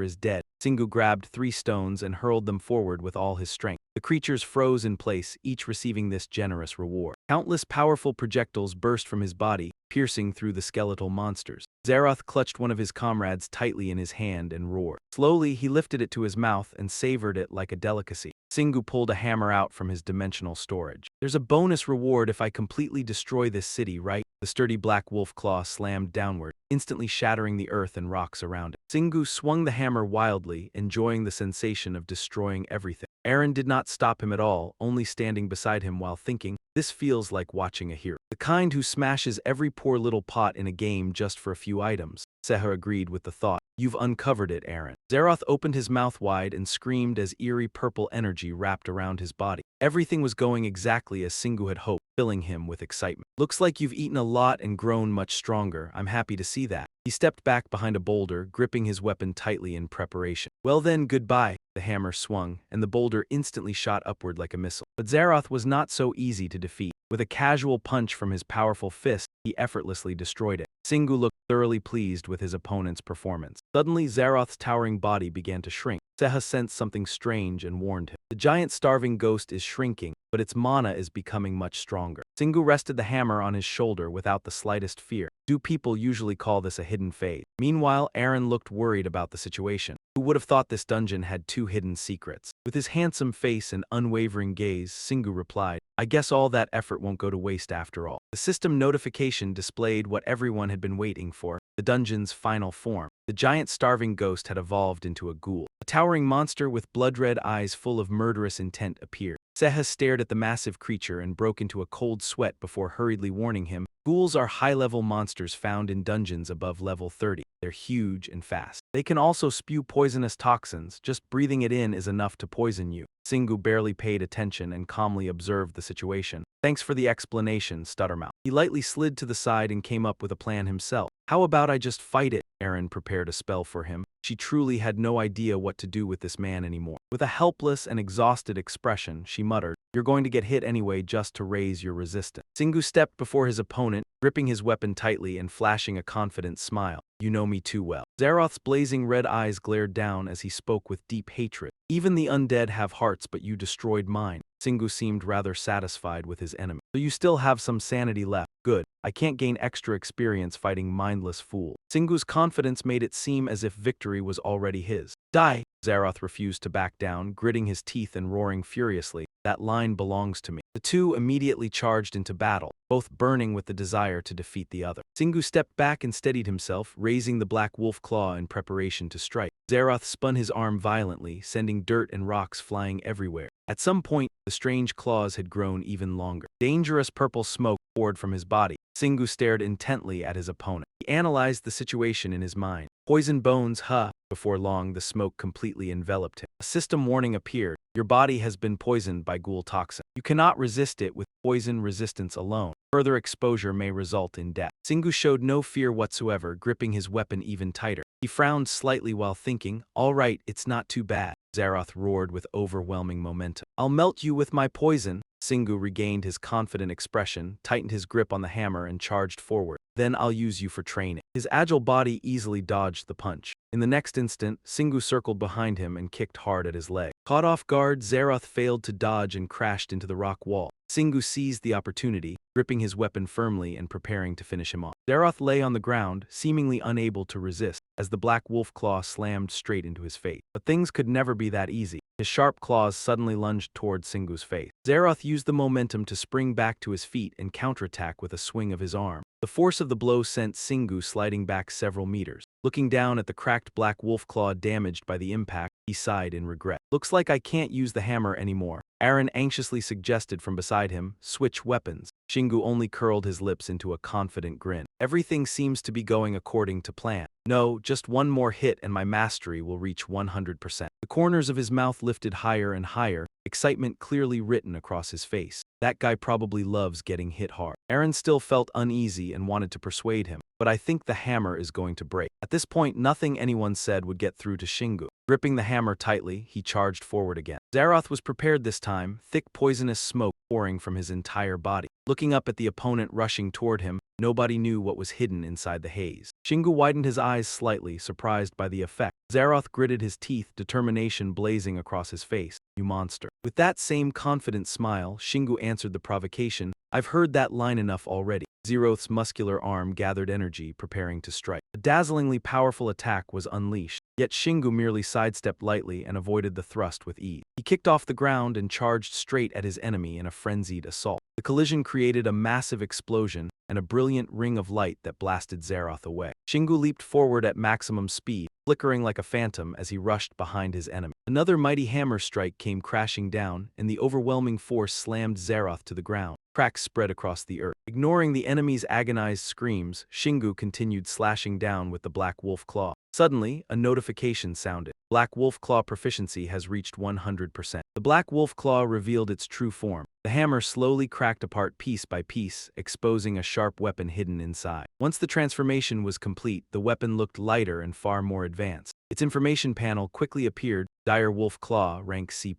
is dead. Singu grabbed 3 stones and hurled them forward with all his strength. The creatures froze in place, each receiving this generous reward. Countless powerful projectiles burst from his body, piercing through the skeletal monsters. Zaroth clutched one of his comrades tightly in his hand and roared. Slowly, he lifted it to his mouth and savored it like a delicacy. Singu pulled a hammer out from his dimensional storage. There's a bonus reward if I completely destroy this city, right? The sturdy black wolf claw slammed downward, instantly shattering the earth and rocks around it. Singu swung the hammer wildly, enjoying the sensation of destroying everything. Aaron did not stop him at all, only standing beside him while thinking, this feels like watching a hero. The kind who smashes every poor little pot in a game just for a few items. Seher agreed with the thought. You've uncovered it, Aaron. Zaroth opened his mouth wide and screamed as eerie purple energy wrapped around his body. Everything was going exactly as Singu had hoped, filling him with excitement. Looks like you've eaten a lot and grown much stronger. I'm happy to see that. He stepped back behind a boulder, gripping his weapon tightly in preparation. Well then, goodbye. The hammer swung, and the boulder instantly shot upward like a missile. But Zaroth was not so easy to defeat. With a casual punch from his powerful fist, he effortlessly destroyed it. Singu looked thoroughly pleased with his opponent's performance. Suddenly, Zaroth's towering body began to shrink. Seha sensed something strange and warned him. The giant starving ghost is shrinking, but its mana is becoming much stronger. Singu rested the hammer on his shoulder without the slightest fear. Do people usually call this a hidden phase? Meanwhile, Aaron looked worried about the situation. Who would have thought this dungeon had 2 hidden secrets? With his handsome face and unwavering gaze, Singu replied, I guess all that effort won't go to waste after all. The system notification displayed what everyone had been waiting for, the dungeon's final form. The giant starving ghost had evolved into a ghoul. A towering monster with blood-red eyes full of murderous intent appeared. Seha stared at the massive creature and broke into a cold sweat before hurriedly warning him, ghouls are high-level monsters found in dungeons above level 30. They're huge and fast. They can also spew poisonous toxins. Just breathing it in is enough to poison you. Singu barely paid attention and calmly observed the situation. Thanks for the explanation, Stuttermouth. He lightly slid to the side and came up with a plan himself. How about I just fight it? Aaron prepared a spell for him. She truly had no idea what to do with this man anymore. With a helpless and exhausted expression, she muttered, You're going to get hit anyway just to raise your resistance. Singu stepped before his opponent, gripping his weapon tightly and flashing a confident smile. You know me too well. Zaroth's blazing red eyes glared down as he spoke with deep hatred. Even the undead have hearts, but you destroyed mine. Singu seemed rather satisfied with his enemy. So you still have some sanity left. Good. I can't gain extra experience fighting mindless fools. Singu's confidence made it seem as if victory was already his. Die! Zaroth refused to back down, gritting his teeth and roaring furiously. That line belongs to me. The two immediately charged into battle, both burning with the desire to defeat the other. Singu stepped back and steadied himself, raising the black wolf claw in preparation to strike. Zaroth spun his arm violently, sending dirt and rocks flying everywhere. At some point, the strange claws had grown even longer. Dangerous purple smoke poured from his body. Singu stared intently at his opponent. He analyzed the situation in his mind. Poison bones, huh? Before long, the smoke completely enveloped him. A system warning appeared. Your body has been poisoned by ghoul toxin. You cannot resist it with poison resistance alone. Further exposure may result in death. Singu showed no fear whatsoever, gripping his weapon even tighter. He frowned slightly while thinking, all right, it's not too bad. Zaroth roared with overwhelming momentum. I'll melt you with my poison. Singu regained his confident expression, tightened his grip on the hammer and charged forward. Then I'll use you for training. His agile body easily dodged the punch. In the next instant, Singu circled behind him and kicked hard at his leg. Caught off guard, Zaroth failed to dodge and crashed into the rock wall. Singu seized the opportunity, gripping his weapon firmly and preparing to finish him off. Zaroth lay on the ground, seemingly unable to resist, as the black wolf claw slammed straight into his face. But things could never be that easy. His sharp claws suddenly lunged toward Singu's face. Zaroth used the momentum to spring back to his feet and counterattack with a swing of his arm. The force of the blow sent Singu sliding back several meters. Looking down at the cracked black wolf claw damaged by the impact, he sighed in regret. Looks like I can't use the hammer anymore. Aaron anxiously suggested from beside him, switch weapons. Singu only curled his lips into a confident grin. Everything seems to be going according to plan. No, just one more hit and my mastery will reach 100%. The corners of his mouth lifted higher and higher, excitement clearly written across his face. That guy probably loves getting hit hard. Aaron still felt uneasy and wanted to persuade him, but I think the hammer is going to break. At this point, nothing anyone said would get through to Shingu. Gripping the hammer tightly, he charged forward again. Zeroth was prepared this time, thick poisonous smoke pouring from his entire body. Looking up at the opponent rushing toward him, nobody knew what was hidden inside the haze. Shingu widened his eyes slightly, surprised by the effect. Zeroth gritted his teeth, determination blazing across his face. "You monster." With that same confident smile, Shingu answered the provocation. "I've heard that line enough already." Zeroth's muscular arm gathered energy, preparing to strike. A dazzlingly powerful attack was unleashed, yet Shingu merely sidestepped lightly and avoided the thrust with ease. He kicked off the ground and charged straight at his enemy in a frenzied assault. The collision created a massive explosion and a brilliant ring of light that blasted Zeroth away. Shingu leaped forward at maximum speed, flickering like a phantom as he rushed behind his enemy. Another mighty hammer strike came crashing down, and the overwhelming force slammed Zeroth to the ground. Cracks spread across the earth. Ignoring the enemy's agonized screams, Shingu continued slashing down with the Black Wolf Claw. Suddenly, a notification sounded. Black Wolf Claw proficiency has reached 100%. The Black Wolf Claw revealed its true form. The hammer slowly cracked apart piece by piece, exposing a sharp weapon hidden inside. Once the transformation was complete, the weapon looked lighter and far more advanced. Its information panel quickly appeared. Dire Wolf Claw, rank C++.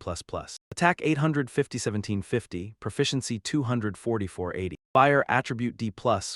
Attack 850 1750, proficiency 24480. Fire attribute D+,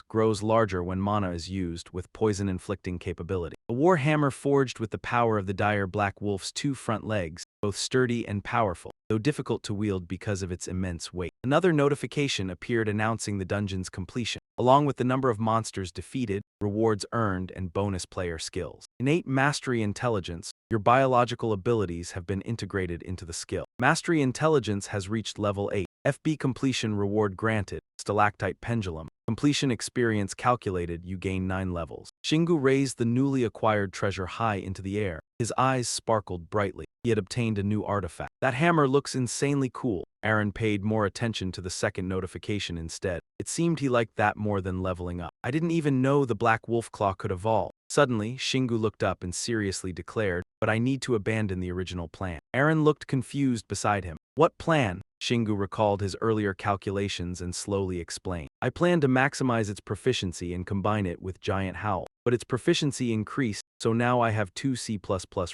grows larger when mana is used, with poison-inflicting capability. A war hammer forged with the power of the dire Black Wolf's two front legs, both sturdy and powerful, though difficult to wield because of its immense weight. Another notification appeared announcing the dungeon's completion, along with the number of monsters defeated, rewards earned, and bonus player skills. Innate Mastery Intelligence. Your biological abilities have been integrated into the skill. Mastery Intelligence has reached level 8. FB completion reward granted. Stalactite Pendulum. Completion experience calculated, you gain 9 levels. Shingu raised the newly acquired treasure high into the air. His eyes sparkled brightly. He had obtained a new artifact. That hammer looks insanely cool. Aaron paid more attention to the second notification instead. It seemed he liked that more than leveling up. I didn't even know the Black Wolf Claw could evolve. Suddenly, Shingu looked up and seriously declared, "But I need to abandon the original plan." Aaron looked confused beside him. "What plan?" Shingu recalled his earlier calculations and slowly explained. "I plan to maximize its proficiency and combine it with Giant Howl. But its proficiency increased, so now I have 2 C++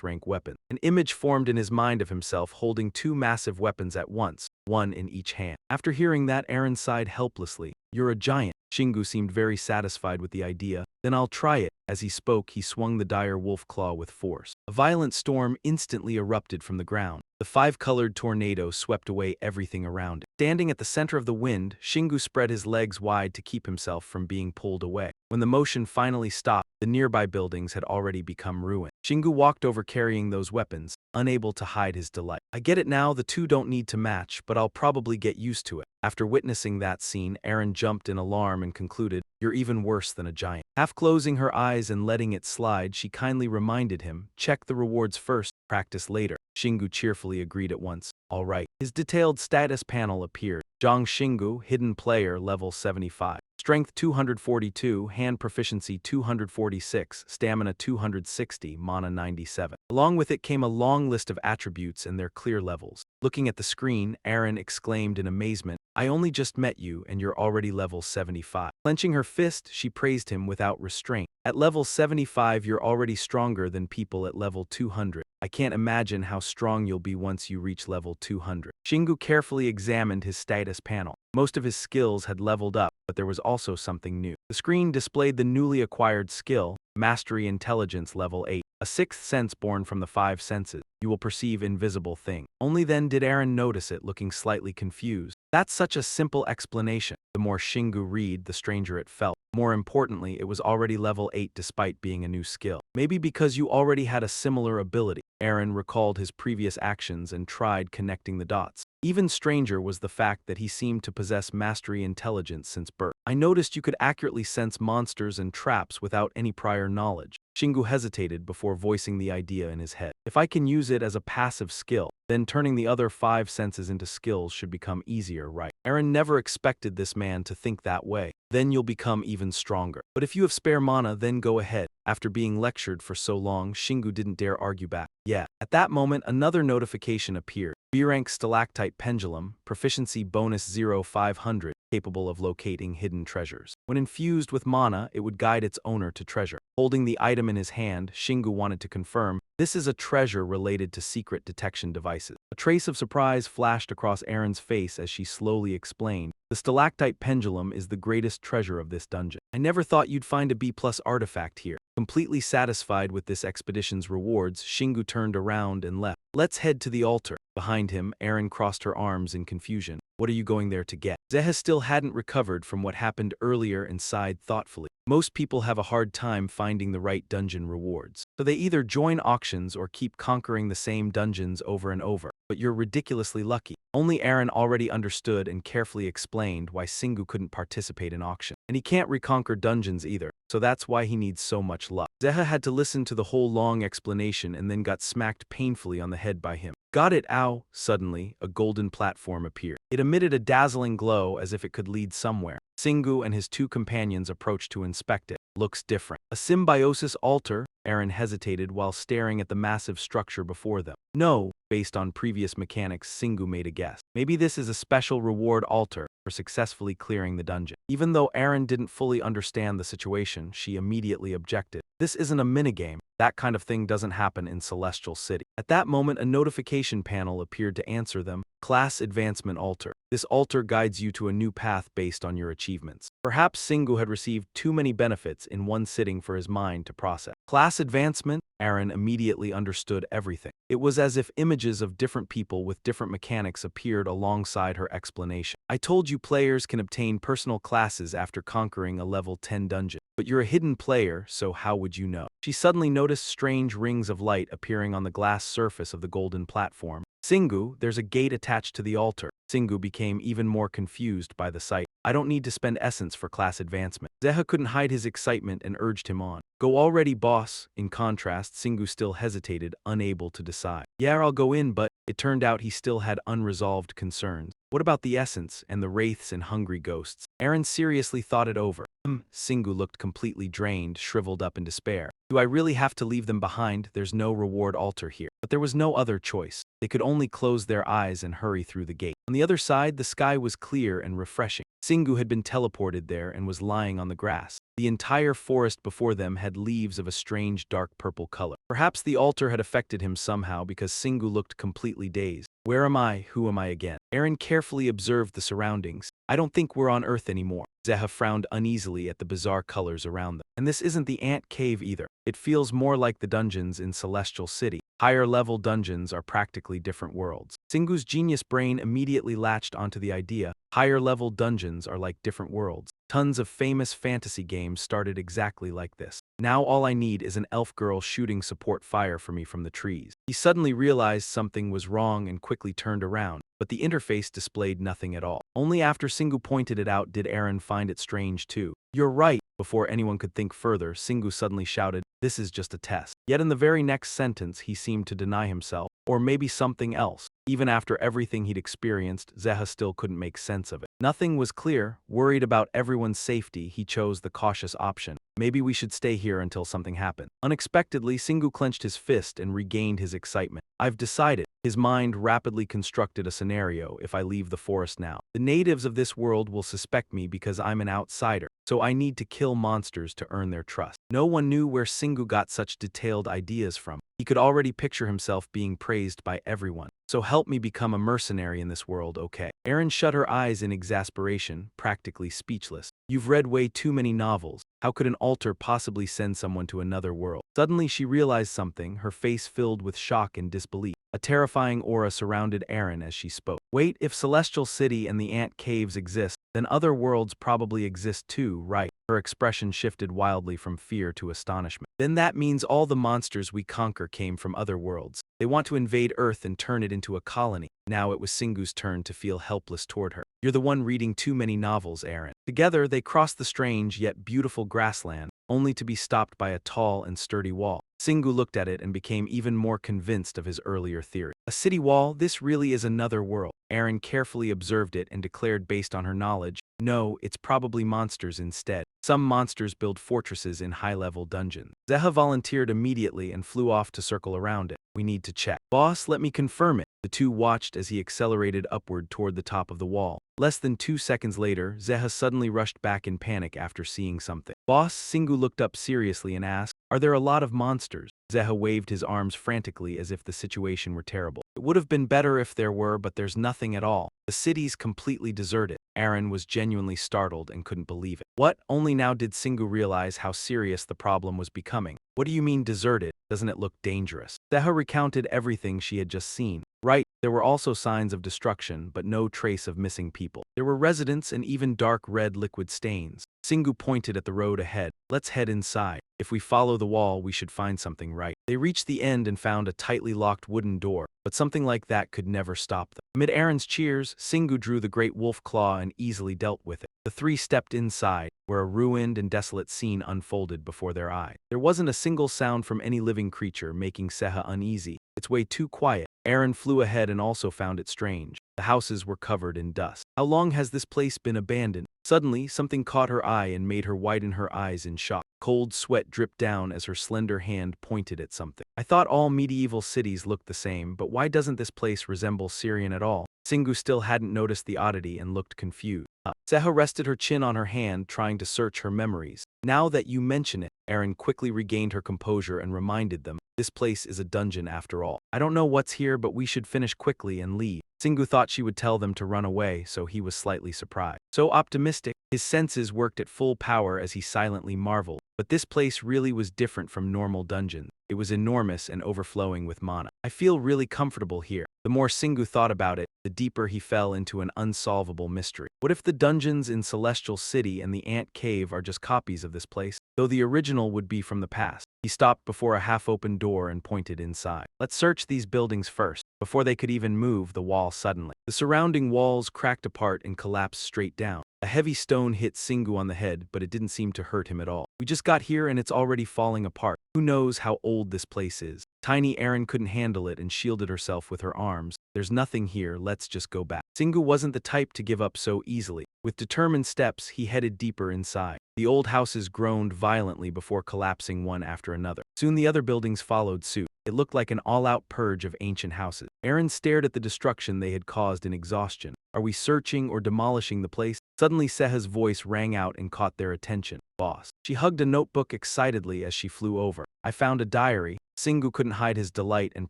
rank weapons." An image formed in his mind of himself holding 2 massive weapons at once, one in each hand. After hearing that, Aaron sighed helplessly. "You're a giant." Shingu seemed very satisfied with the idea. "Then I'll try it." As he spoke, he swung the dire wolf claw with force. A violent storm instantly erupted from the ground. The 5-colored tornado swept away everything around it. Standing at the center of the wind, Shingu spread his legs wide to keep himself from being pulled away. When the motion finally stopped, the nearby buildings had already become ruined. Shingu walked over carrying those weapons, unable to hide his delight. "I get it now, the two don't need to match, but I'll probably get used to it." After witnessing that scene, Aaron jumped in alarm and concluded, "You're even worse than a giant." Half closing her eyes and letting it slide, she kindly reminded him, "Check the rewards first, practice later." Shingu cheerfully agreed at once. "All right." His detailed status panel appeared. Zhang Shingu, hidden player, level 75. Strength 242, hand proficiency 246, stamina 260, mana 97. Along with it came a long list of attributes and their clear levels. Looking at the screen, Aaron exclaimed in amazement, "I only just met you and you're already level 75. Clenching her fist, she praised him without restraint. "At level 75 you're already stronger than people at level 200. I can't imagine how strong you'll be once you reach level 200. Shingu carefully examined his status panel. Most of his skills had leveled up, but there was also something new. The screen displayed the newly acquired skill, Mastery Intelligence level 8, a sixth sense born from the 5 senses. You will perceive invisible things. Only then did Aaron notice it, looking slightly confused. That's such a simple explanation. The more Shingu read, the stranger it felt. More importantly, it was already level 8 despite being a new skill. Maybe because you already had a similar ability. Aaron recalled his previous actions and tried connecting the dots. Even stranger was the fact that he seemed to possess Mastery Intelligence since birth. "I noticed you could accurately sense monsters and traps without any prior knowledge." Shingu hesitated before voicing the idea in his head. "If I can use it as a passive skill, then turning the other 5 senses into skills should become easier, right?" Aaron never expected this man to think that way. "Then you'll become even stronger. But if you have spare mana, then go ahead. After being lectured for so long, Shingu didn't dare argue back. Yeah. At that moment, another notification appeared. B-rank stalactite pendulum, proficiency bonus 0500, capable of locating hidden treasures. When infused with mana, it would guide its owner to treasure. Holding the item in his hand, Shingu wanted to confirm, this is a treasure related to secret detection devices. A trace of surprise flashed across Erin's face as she slowly explained, the stalactite pendulum is the greatest treasure of this dungeon. I never thought you'd find a B+ artifact here. Completely satisfied with this expedition's rewards, Shingu turned around and left. Let's head to the altar. Behind him, Erin crossed her arms in confusion. What are you going there to get? Zeha still hadn't recovered from what happened earlier and sighed thoughtfully. Most people have a hard time finding the right dungeon rewards. So they either join auctions or keep conquering the same dungeons over and over. But you're ridiculously lucky. Only Erin already understood and carefully explained why Shingu couldn't participate in auction. And he can't reconquer dungeons either, so that's why he needs so much luck. Zeha had to listen to the whole long explanation and then got smacked painfully on the head by him. Got it, ow! Suddenly, a golden platform appeared. It emitted a dazzling glow as if it could lead somewhere. Shingu and his two companions approached to inspect it. Looks different. A symbiosis altar? Erin hesitated while staring at the massive structure before them. No, based on previous mechanics, Shingu made a guess. Maybe this is a special reward altar for successfully clearing the dungeon. Even though Erin didn't fully understand the situation, she immediately objected. This isn't a minigame. That kind of thing doesn't happen in Celestial City. At that moment, a notification panel appeared to answer them. Class Advancement Altar. This altar guides you to a new path based on your achievements. Perhaps Shingu had received too many benefits in one sitting for his mind to process. Class Advancement? Erin immediately understood everything. It was as if images of different people with different mechanics appeared alongside her explanation. I told you players can obtain personal classes after conquering a level 10 dungeon. But you're a hidden player, so how would you know? She suddenly noticed strange rings of light appearing on the glass surface of the golden platform. Shingu, there's a gate attached to the altar. Shingu became even more confused by the sight. I don't need to spend essence for class advancement. Zeha couldn't hide his excitement and urged him on. Go already, boss. In contrast, Shingu still hesitated, unable to decide. Yeah, I'll go in, but it turned out he still had unresolved concerns. What about the essence and the wraiths and hungry ghosts? Erin seriously thought it over. Shingu looked completely drained, shriveled up in despair. Do I really have to leave them behind? There's no reward altar here. But there was no other choice. They could only close their eyes and hurry through the gate. On the other side, the sky was clear and refreshing. Shingu had been teleported there and was lying on the grass. The entire forest before them had leaves of a strange dark purple color. Perhaps the altar had affected him somehow because Shingu looked completely dazed. Where am I? Who am I again? Erin carefully observed the surroundings. I don't think we're on Earth anymore. Zeha frowned uneasily at the bizarre colors around them. And this isn't the ant cave either. It feels more like the dungeons in Celestial City. Higher-level dungeons are practically different worlds. Shingu's genius brain immediately latched onto the idea. Higher-level dungeons are like different worlds. Tons of famous fantasy games started exactly like this. Now all I need is an elf girl shooting support fire for me from the trees. He suddenly realized something was wrong and quickly turned around, but the interface displayed nothing at all. Only after Shingu pointed it out did Erin find it strange too. You're right. Before anyone could think further, Shingu suddenly shouted, this is just a test. Yet in the very next sentence, he seemed to deny himself, or maybe something else. Even after everything he'd experienced, Zeha still couldn't make sense of it. Nothing was clear. Worried about everyone's safety, he chose the cautious option. Maybe we should stay here until something happened. Unexpectedly, Shingu clenched his fist and regained his excitement. I've decided. His mind rapidly constructed a scenario if I leave the forest now. The natives of this world will suspect me because I'm an outsider, so I need to kill monsters to earn their trust. No one knew where Shingu got such detailed ideas from. He could already picture himself being praised by everyone. So help me become a mercenary in this world, okay? Erin shut her eyes in exasperation, practically speechless. You've read way too many novels. How could an altar possibly send someone to another world? Suddenly she realized something, her face filled with shock and disbelief. A terrifying aura surrounded Erin as she spoke. Wait, if Celestial City and the Ant Caves exist, then other worlds probably exist too, right? Her expression shifted wildly from fear to astonishment. Then that means all the monsters we conquer came from other worlds. They want to invade Earth and turn it into a colony. Now it was Shingu's turn to feel helpless toward her. You're the one reading too many novels, Erin. Together, they crossed the strange yet beautiful grassland, only to be stopped by a tall and sturdy wall. Shingu looked at it and became even more convinced of his earlier theory. A city wall? This really is another world. Erin carefully observed it and declared based on her knowledge, No, it's probably monsters instead. Some monsters build fortresses in high-level dungeons. Zeha volunteered immediately and flew off to circle around it. We need to check. Boss, let me confirm it. The two watched as he accelerated upward toward the top of the wall. Less than 2 seconds later, Zeha suddenly rushed back in panic after seeing something. Boss, Singu looked up seriously and asked, "Are there a lot of monsters?" Zeha waved his arms frantically as if the situation were terrible. "It would have been better if there were, but there's nothing at all. The city's completely deserted." Aaron was genuinely startled and couldn't believe it. What? Only now did Singu realize how serious the problem was becoming. What do you mean deserted? Doesn't it look dangerous? Zeha recounted everything she had just seen. Right, there were also signs of destruction, but no trace of missing people. There were residents and even dark red liquid stains. Singu pointed at the road ahead. "Let's head inside. If we follow the wall, we should find something right." They reached the end and found a tightly locked wooden door, but something like that could never stop them. Amid Aaron's cheers, Singu drew the great wolf claw and easily dealt with it. The three stepped inside, where a ruined and desolate scene unfolded before their eyes. There wasn't a single sound from any living creature, making Zeha uneasy. It's way too quiet. Aaron flew ahead and also found it strange. The houses were covered in dust. How long has this place been abandoned? Suddenly, something caught her eye and made her widen her eyes in shock. Cold sweat dripped down as her slender hand pointed at something. "I thought all medieval cities looked the same, but why doesn't this place resemble Syrian at all?" Singu still hadn't noticed the oddity and looked confused. Zeha rested her chin on her hand, trying to search her memories. "Now that you mention it," Aaron quickly regained her composure and reminded them, "This place is a dungeon after all. I don't know what's here, but we should finish quickly and leave." Singu thought she would tell them to run away, so he was slightly surprised. So optimistic, his senses worked at full power as he silently marveled. But this place really was different from normal dungeons. It was enormous and overflowing with mana. "I feel really comfortable here." The more Singu thought about it, the deeper he fell into an unsolvable mystery. What if the dungeons in Celestial City and the Ant Cave are just copies of this place, though the original would be from the past? He stopped before a half-open door and pointed inside. "Let's search these buildings first." Before they could even move, the wall suddenly. The surrounding walls cracked apart and collapsed straight down. A heavy stone hit Singu on the head, but it didn't seem to hurt him at all. "We just got here and it's already falling apart. Who knows how old this place is?" Tiny Aaron couldn't handle it and shielded herself with her arms. "There's nothing here, let's just go back." Singu wasn't the type to give up so easily. With determined steps, he headed deeper inside. The old houses groaned violently before collapsing one after another. Soon the other buildings followed suit. It looked like an all-out purge of ancient houses. Aaron stared at the destruction they had caused in exhaustion. "Are we searching or demolishing the place?" Suddenly Zeha's voice rang out and caught their attention. "Boss." She hugged a notebook excitedly as she flew over. "I found a diary." Singu couldn't hide his delight and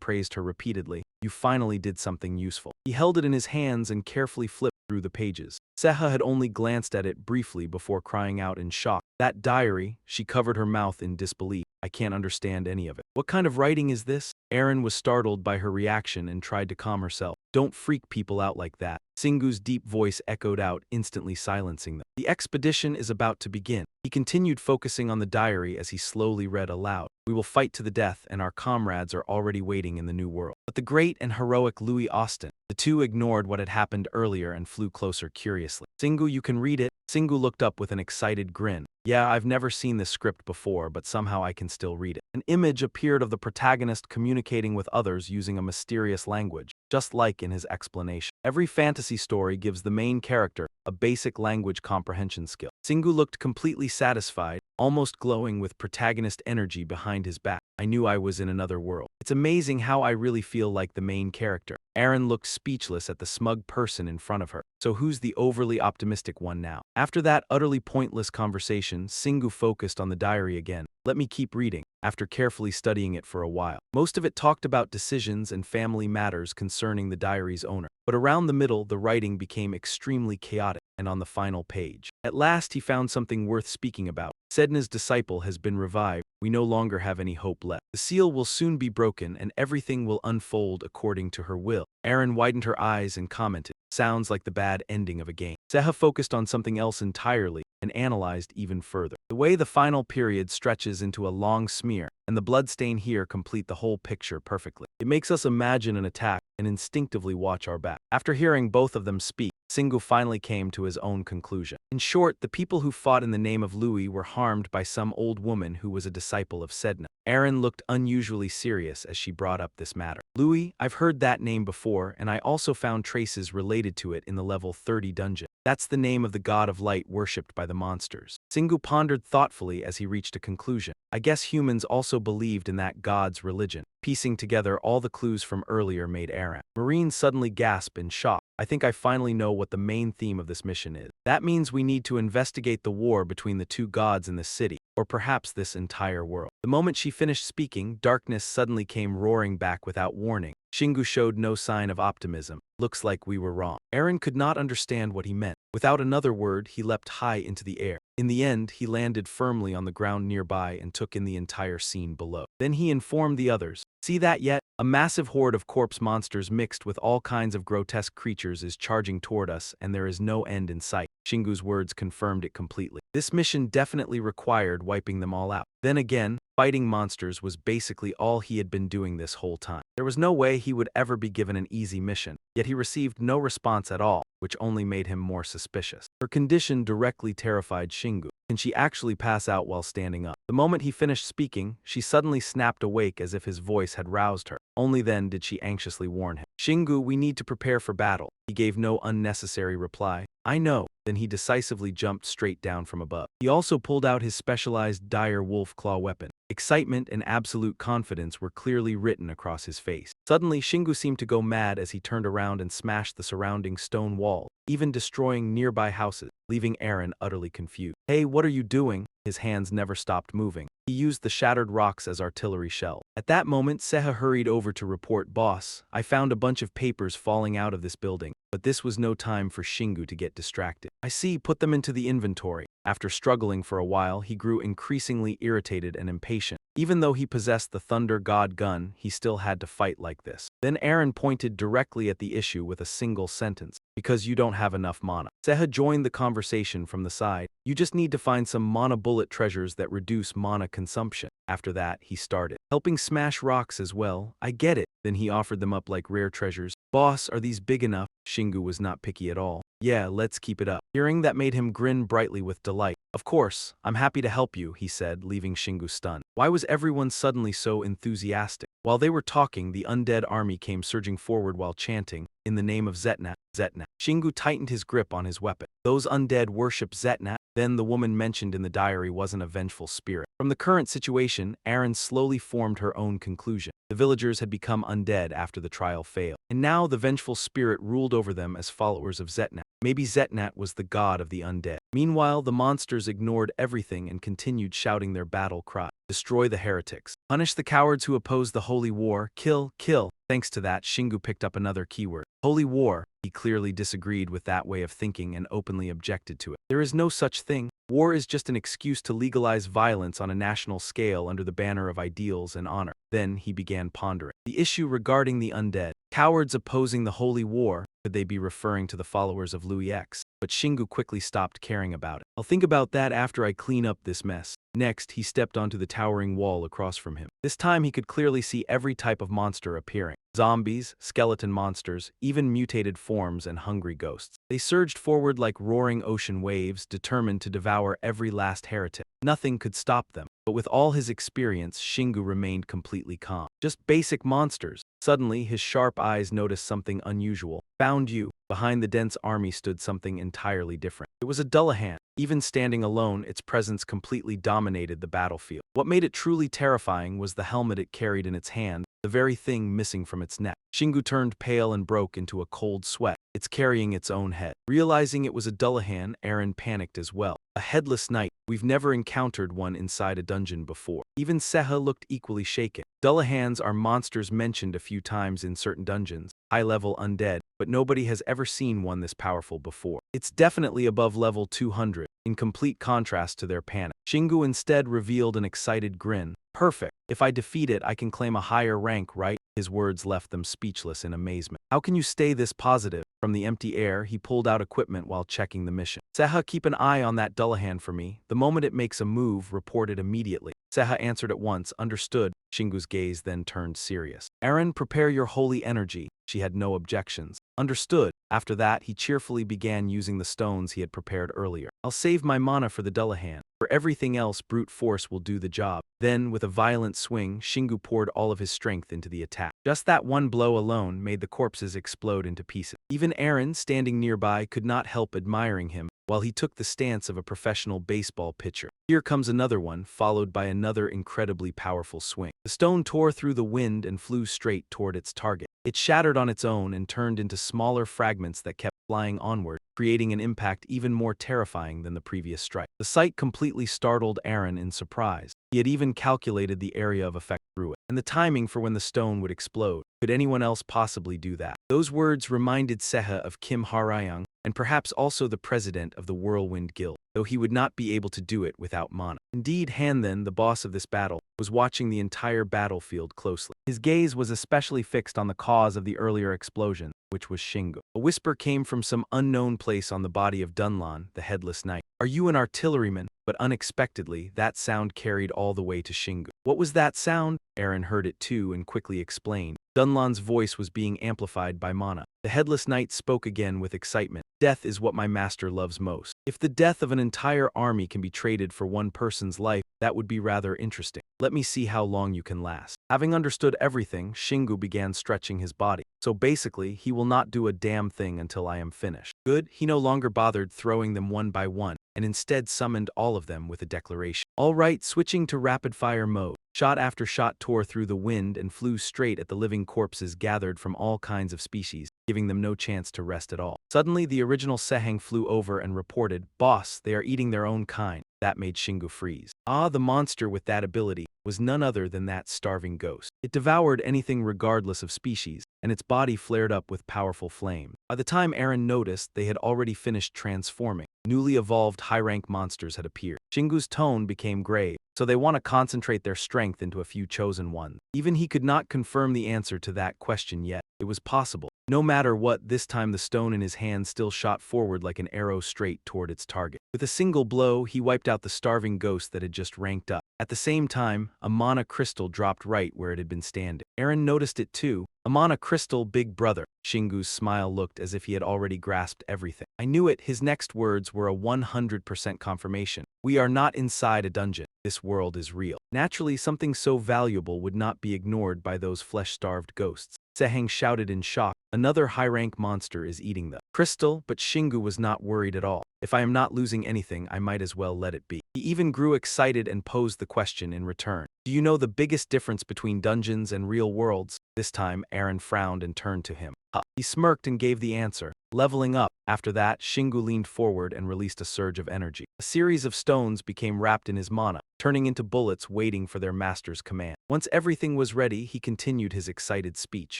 praised her repeatedly. "You finally did something useful." He held it in his hands and carefully flipped through the pages. Zeha had only glanced at it briefly before crying out in shock. "That diary?" She covered her mouth in disbelief. "I can't understand any of it." "What kind of writing is this?" Aaron was startled by her reaction and tried to calm herself. "Don't freak people out like that." Singu's deep voice echoed out, instantly silencing them. "The expedition is about to begin." He continued focusing on the diary as he slowly read aloud. "We will fight to the death, and our comrades are already waiting in the new world. But the great and heroic Louis Austin." The two ignored what had happened earlier and flew closer curiously. "Singu, you can read it." Singu looked up with an excited grin. "Yeah, I've never seen this script before, but somehow I can still read it." An image appeared of the protagonist communicating with others using a mysterious language, just like in his explanation. Every fantasy story gives the main character a basic language comprehension skill. Singu looked completely satisfied, almost glowing with protagonist energy behind his back. "I knew I was in another world. It's amazing how I really feel like the main character." Aaron looked speechless at the smug person in front of her. So who's the overly optimistic one now? After that utterly pointless conversation, Singu focused on the diary again. "Let me keep reading." After carefully studying it for a while, most of it talked about decisions and family matters concerning the diary's owner. But around the middle, the writing became extremely chaotic, and on the final page. At last he found something worth speaking about. "Sedna's disciple has been revived. We no longer have any hope left. The seal will soon be broken and everything will unfold according to her will." Aaron widened her eyes and commented, "Sounds like the bad ending of a game." Zeha focused on something else entirely and analyzed even further. "The way the final period stretches into a long smear, and the bloodstain here complete the whole picture perfectly. It makes us imagine an attack and instinctively watch our back." After hearing both of them speak, Singu finally came to his own conclusion. In short, the people who fought in the name of Louis were harmed by some old woman who was a disciple of Sedna. Aaron looked unusually serious as she brought up this matter. "Louis, I've heard that name before, and I also found traces related to it in the level 30 dungeon. That's the name of the god of light worshipped by the monsters. Singu pondered thoughtfully as he reached a conclusion. I guess humans also believed in that god's religion. Piecing together all the clues from earlier made Aaron. Marine suddenly gasped in shock. I think I finally know what the main theme of this mission is. That means we need to investigate the war between the two gods in the city, or perhaps this entire world. The moment she finished speaking, darkness suddenly came roaring back without warning. Shingu showed no sign of optimism. Looks like we were wrong. Aaron could not understand what he meant. Without another word, he leapt high into the air. In the end, he landed firmly on the ground nearby and took in the entire scene below. Then he informed the others. See that yet? A massive horde of corpse monsters mixed with all kinds of grotesque creatures is charging toward us, and there is no end in sight. Shingu's words confirmed it completely. This mission definitely required wiping them all out. Then again, fighting monsters was basically all he had been doing this whole time. There was no way he would ever be given an easy mission, yet he received no response at all, which only made him more suspicious. Her condition directly terrified Shingu. Can she actually pass out while standing up? The moment he finished speaking, she suddenly snapped awake as if his voice had roused her. Only then did she anxiously warn him. Shingu, we need to prepare for battle. He gave no unnecessary reply. I know. Then he decisively jumped straight down from above. He also pulled out his specialized dire wolf claw weapon. Excitement and absolute confidence were clearly written across his face. Suddenly, Shingu seemed to go mad as he turned around and smashed the surrounding stone wall, even destroying nearby houses, leaving Aaron utterly confused. Hey, what are you doing? His hands never stopped moving. He used the shattered rocks as artillery shell. At that moment, Seha hurried over to report, Boss, I found a bunch of papers falling out of this building. But this was no time for Shingu to get distracted. I see, put them into the inventory. After struggling for a while, he grew increasingly irritated and impatient. Even though he possessed the Thunder God gun, he still had to fight like this. Then Aaron pointed directly at the issue with a single sentence. Because you don't have enough mana. Seha joined the conversation from the side. You just need to find some mana bullet treasures that reduce mana consumption. After that, he started helping smash rocks as well. I get it. Then he offered them up like rare treasures. Boss, are these big enough? Shingu was not picky at all. Yeah, let's keep it up. Hearing that made him grin brightly with delight. Of course, I'm happy to help you, he said, leaving Shingu stunned. Why was everyone suddenly so enthusiastic? While they were talking, the undead army came surging forward while chanting, in the name of Zetnat, Zetnat. Shingu tightened his grip on his weapon. Those undead worship Zetnat. Then the woman mentioned in the diary wasn't a vengeful spirit. From the current situation, Aaron slowly formed her own conclusion. The villagers had become undead after the trial failed, and now the vengeful spirit ruled over them as followers of Zetnat. Maybe Zetnat was the god of the undead. Meanwhile, the monsters ignored everything and continued shouting their battle cry. Destroy the heretics. Punish the cowards who oppose the holy war. Kill, kill. Thanks to that, Shingu picked up another keyword. Holy war. He clearly disagreed with that way of thinking and openly objected to it. There is no such thing. War is just an excuse to legalize violence on a national scale under the banner of ideals and honor. Then he began pondering. The issue regarding the undead. Cowards opposing the holy war. Could they be referring to the followers of Louis X? But Shingu quickly stopped caring about it. I'll think about that after I clean up this mess. Next, he stepped onto the towering wall across from him. This time he could clearly see every type of monster appearing. Zombies, skeleton monsters, even mutated forms and hungry ghosts. They surged forward like roaring ocean waves, determined to devour every last heretic. Nothing could stop them. But with all his experience, Shingu remained completely calm. Just basic monsters. Suddenly, his sharp eyes noticed something unusual. Found you. Behind the dense army stood something entirely different. It was a Dullahan. Even standing alone, its presence completely dominated the battlefield. What made it truly terrifying was the helmet it carried in its hand, the very thing missing from its neck. Shingu turned pale and broke into a cold sweat. It's carrying its own head. Realizing it was a Dullahan, Aaron panicked as well. A headless knight. We've never encountered one inside a dungeon before. Even Seha looked equally shaken. Dullahans are monsters mentioned a few times in certain dungeons, high-level undead, but nobody has ever seen one this powerful before. It's definitely above level 200, in complete contrast to their panic. Shingu instead revealed an excited grin. Perfect. If I defeat it, I can claim a higher rank, right? His words left them speechless in amazement. How can you stay this positive? From the empty air, he pulled out equipment while checking the mission. Seha, keep an eye on that Dullahan for me. The moment it makes a move, report it immediately. Seha answered at once, understood. Shingu's gaze then turned serious. Aaron, prepare your holy energy. She had no objections. Understood. After that, he cheerfully began using the stones he had prepared earlier. I'll save my mana for the Dullahan. For everything else, brute force will do the job. Then, with a violent swing, Shingu poured all of his strength into the attack. Just that one blow alone made the corpses explode into pieces. Even Aaron, standing nearby, could not help admiring him, while he took the stance of a professional baseball pitcher. Here comes another one, followed by another incredibly powerful swing. The stone tore through the wind and flew straight toward its target. It shattered on its own and turned into smaller fragments that kept flying onward, creating an impact even more terrifying than the previous strike. The sight completely startled Aaron in surprise. He had even calculated the area of effect through it, and the timing for when the stone would explode. Could anyone else possibly do that? Those words reminded Seha of Kim Harayang, and perhaps also the president of the Whirlwind Guild, though he would not be able to do it without mana. Indeed, Han then, the boss of this battle, was watching the entire battlefield closely. His gaze was especially fixed on the cause of the earlier explosion, which was Shingu. A whisper came from some unknown place on the body of Dunlan, the headless knight. "Are you an artilleryman?" But unexpectedly, that sound carried all the way to Shingu. What was that sound? Aaron heard it too and quickly explained. Dunlan's voice was being amplified by mana. The headless knight spoke again with excitement. "Death is what my master loves most. If the death of an entire army can be traded for one person's life, that would be rather interesting. Let me see how long you can last." Having understood everything, Shingu began stretching his body. So basically, he will not do a damn thing until I am finished. Good, he no longer bothered throwing them one by one, and instead summoned all of them with a declaration. All right, switching to rapid-fire mode. Shot after shot tore through the wind and flew straight at the living corpses gathered from all kinds of species, giving them no chance to rest at all. Suddenly, the original Seheng flew over and reported, "Boss, they are eating their own kind." That made Shingu freeze. The monster with that ability was none other than that starving ghost. It devoured anything regardless of species, and its body flared up with powerful flame. By the time Aaron noticed, they had already finished transforming. Newly evolved high-rank monsters had appeared. Shingu's tone became grave, so they want to concentrate their strength into a few chosen ones. Even he could not confirm the answer to that question yet. It was possible. No matter what, this time the stone in his hand still shot forward like an arrow straight toward its target. With a single blow, he wiped out the starving ghost that had just ranked up. At the same time, a mana crystal dropped right where it had been standing. Aaron noticed it too. A mana crystal, big brother. Shingu's smile looked as if he had already grasped everything. I knew it. His next words were a 100% confirmation. We are not inside a dungeon. This world is real. Naturally, something so valuable would not be ignored by those flesh-starved ghosts. Seheng shouted in shock. Another high-rank monster is eating the crystal, but Shingu was not worried at all. If I am not losing anything, I might as well let it be. He even grew excited and posed the question in return. Do you know the biggest difference between dungeons and real worlds? This time, Aaron frowned and turned to him. He smirked and gave the answer. Leveling up. After that, Shingu leaned forward and released a surge of energy. A series of stones became wrapped in his mana, turning into bullets waiting for their master's command. Once everything was ready, he continued his excited speech.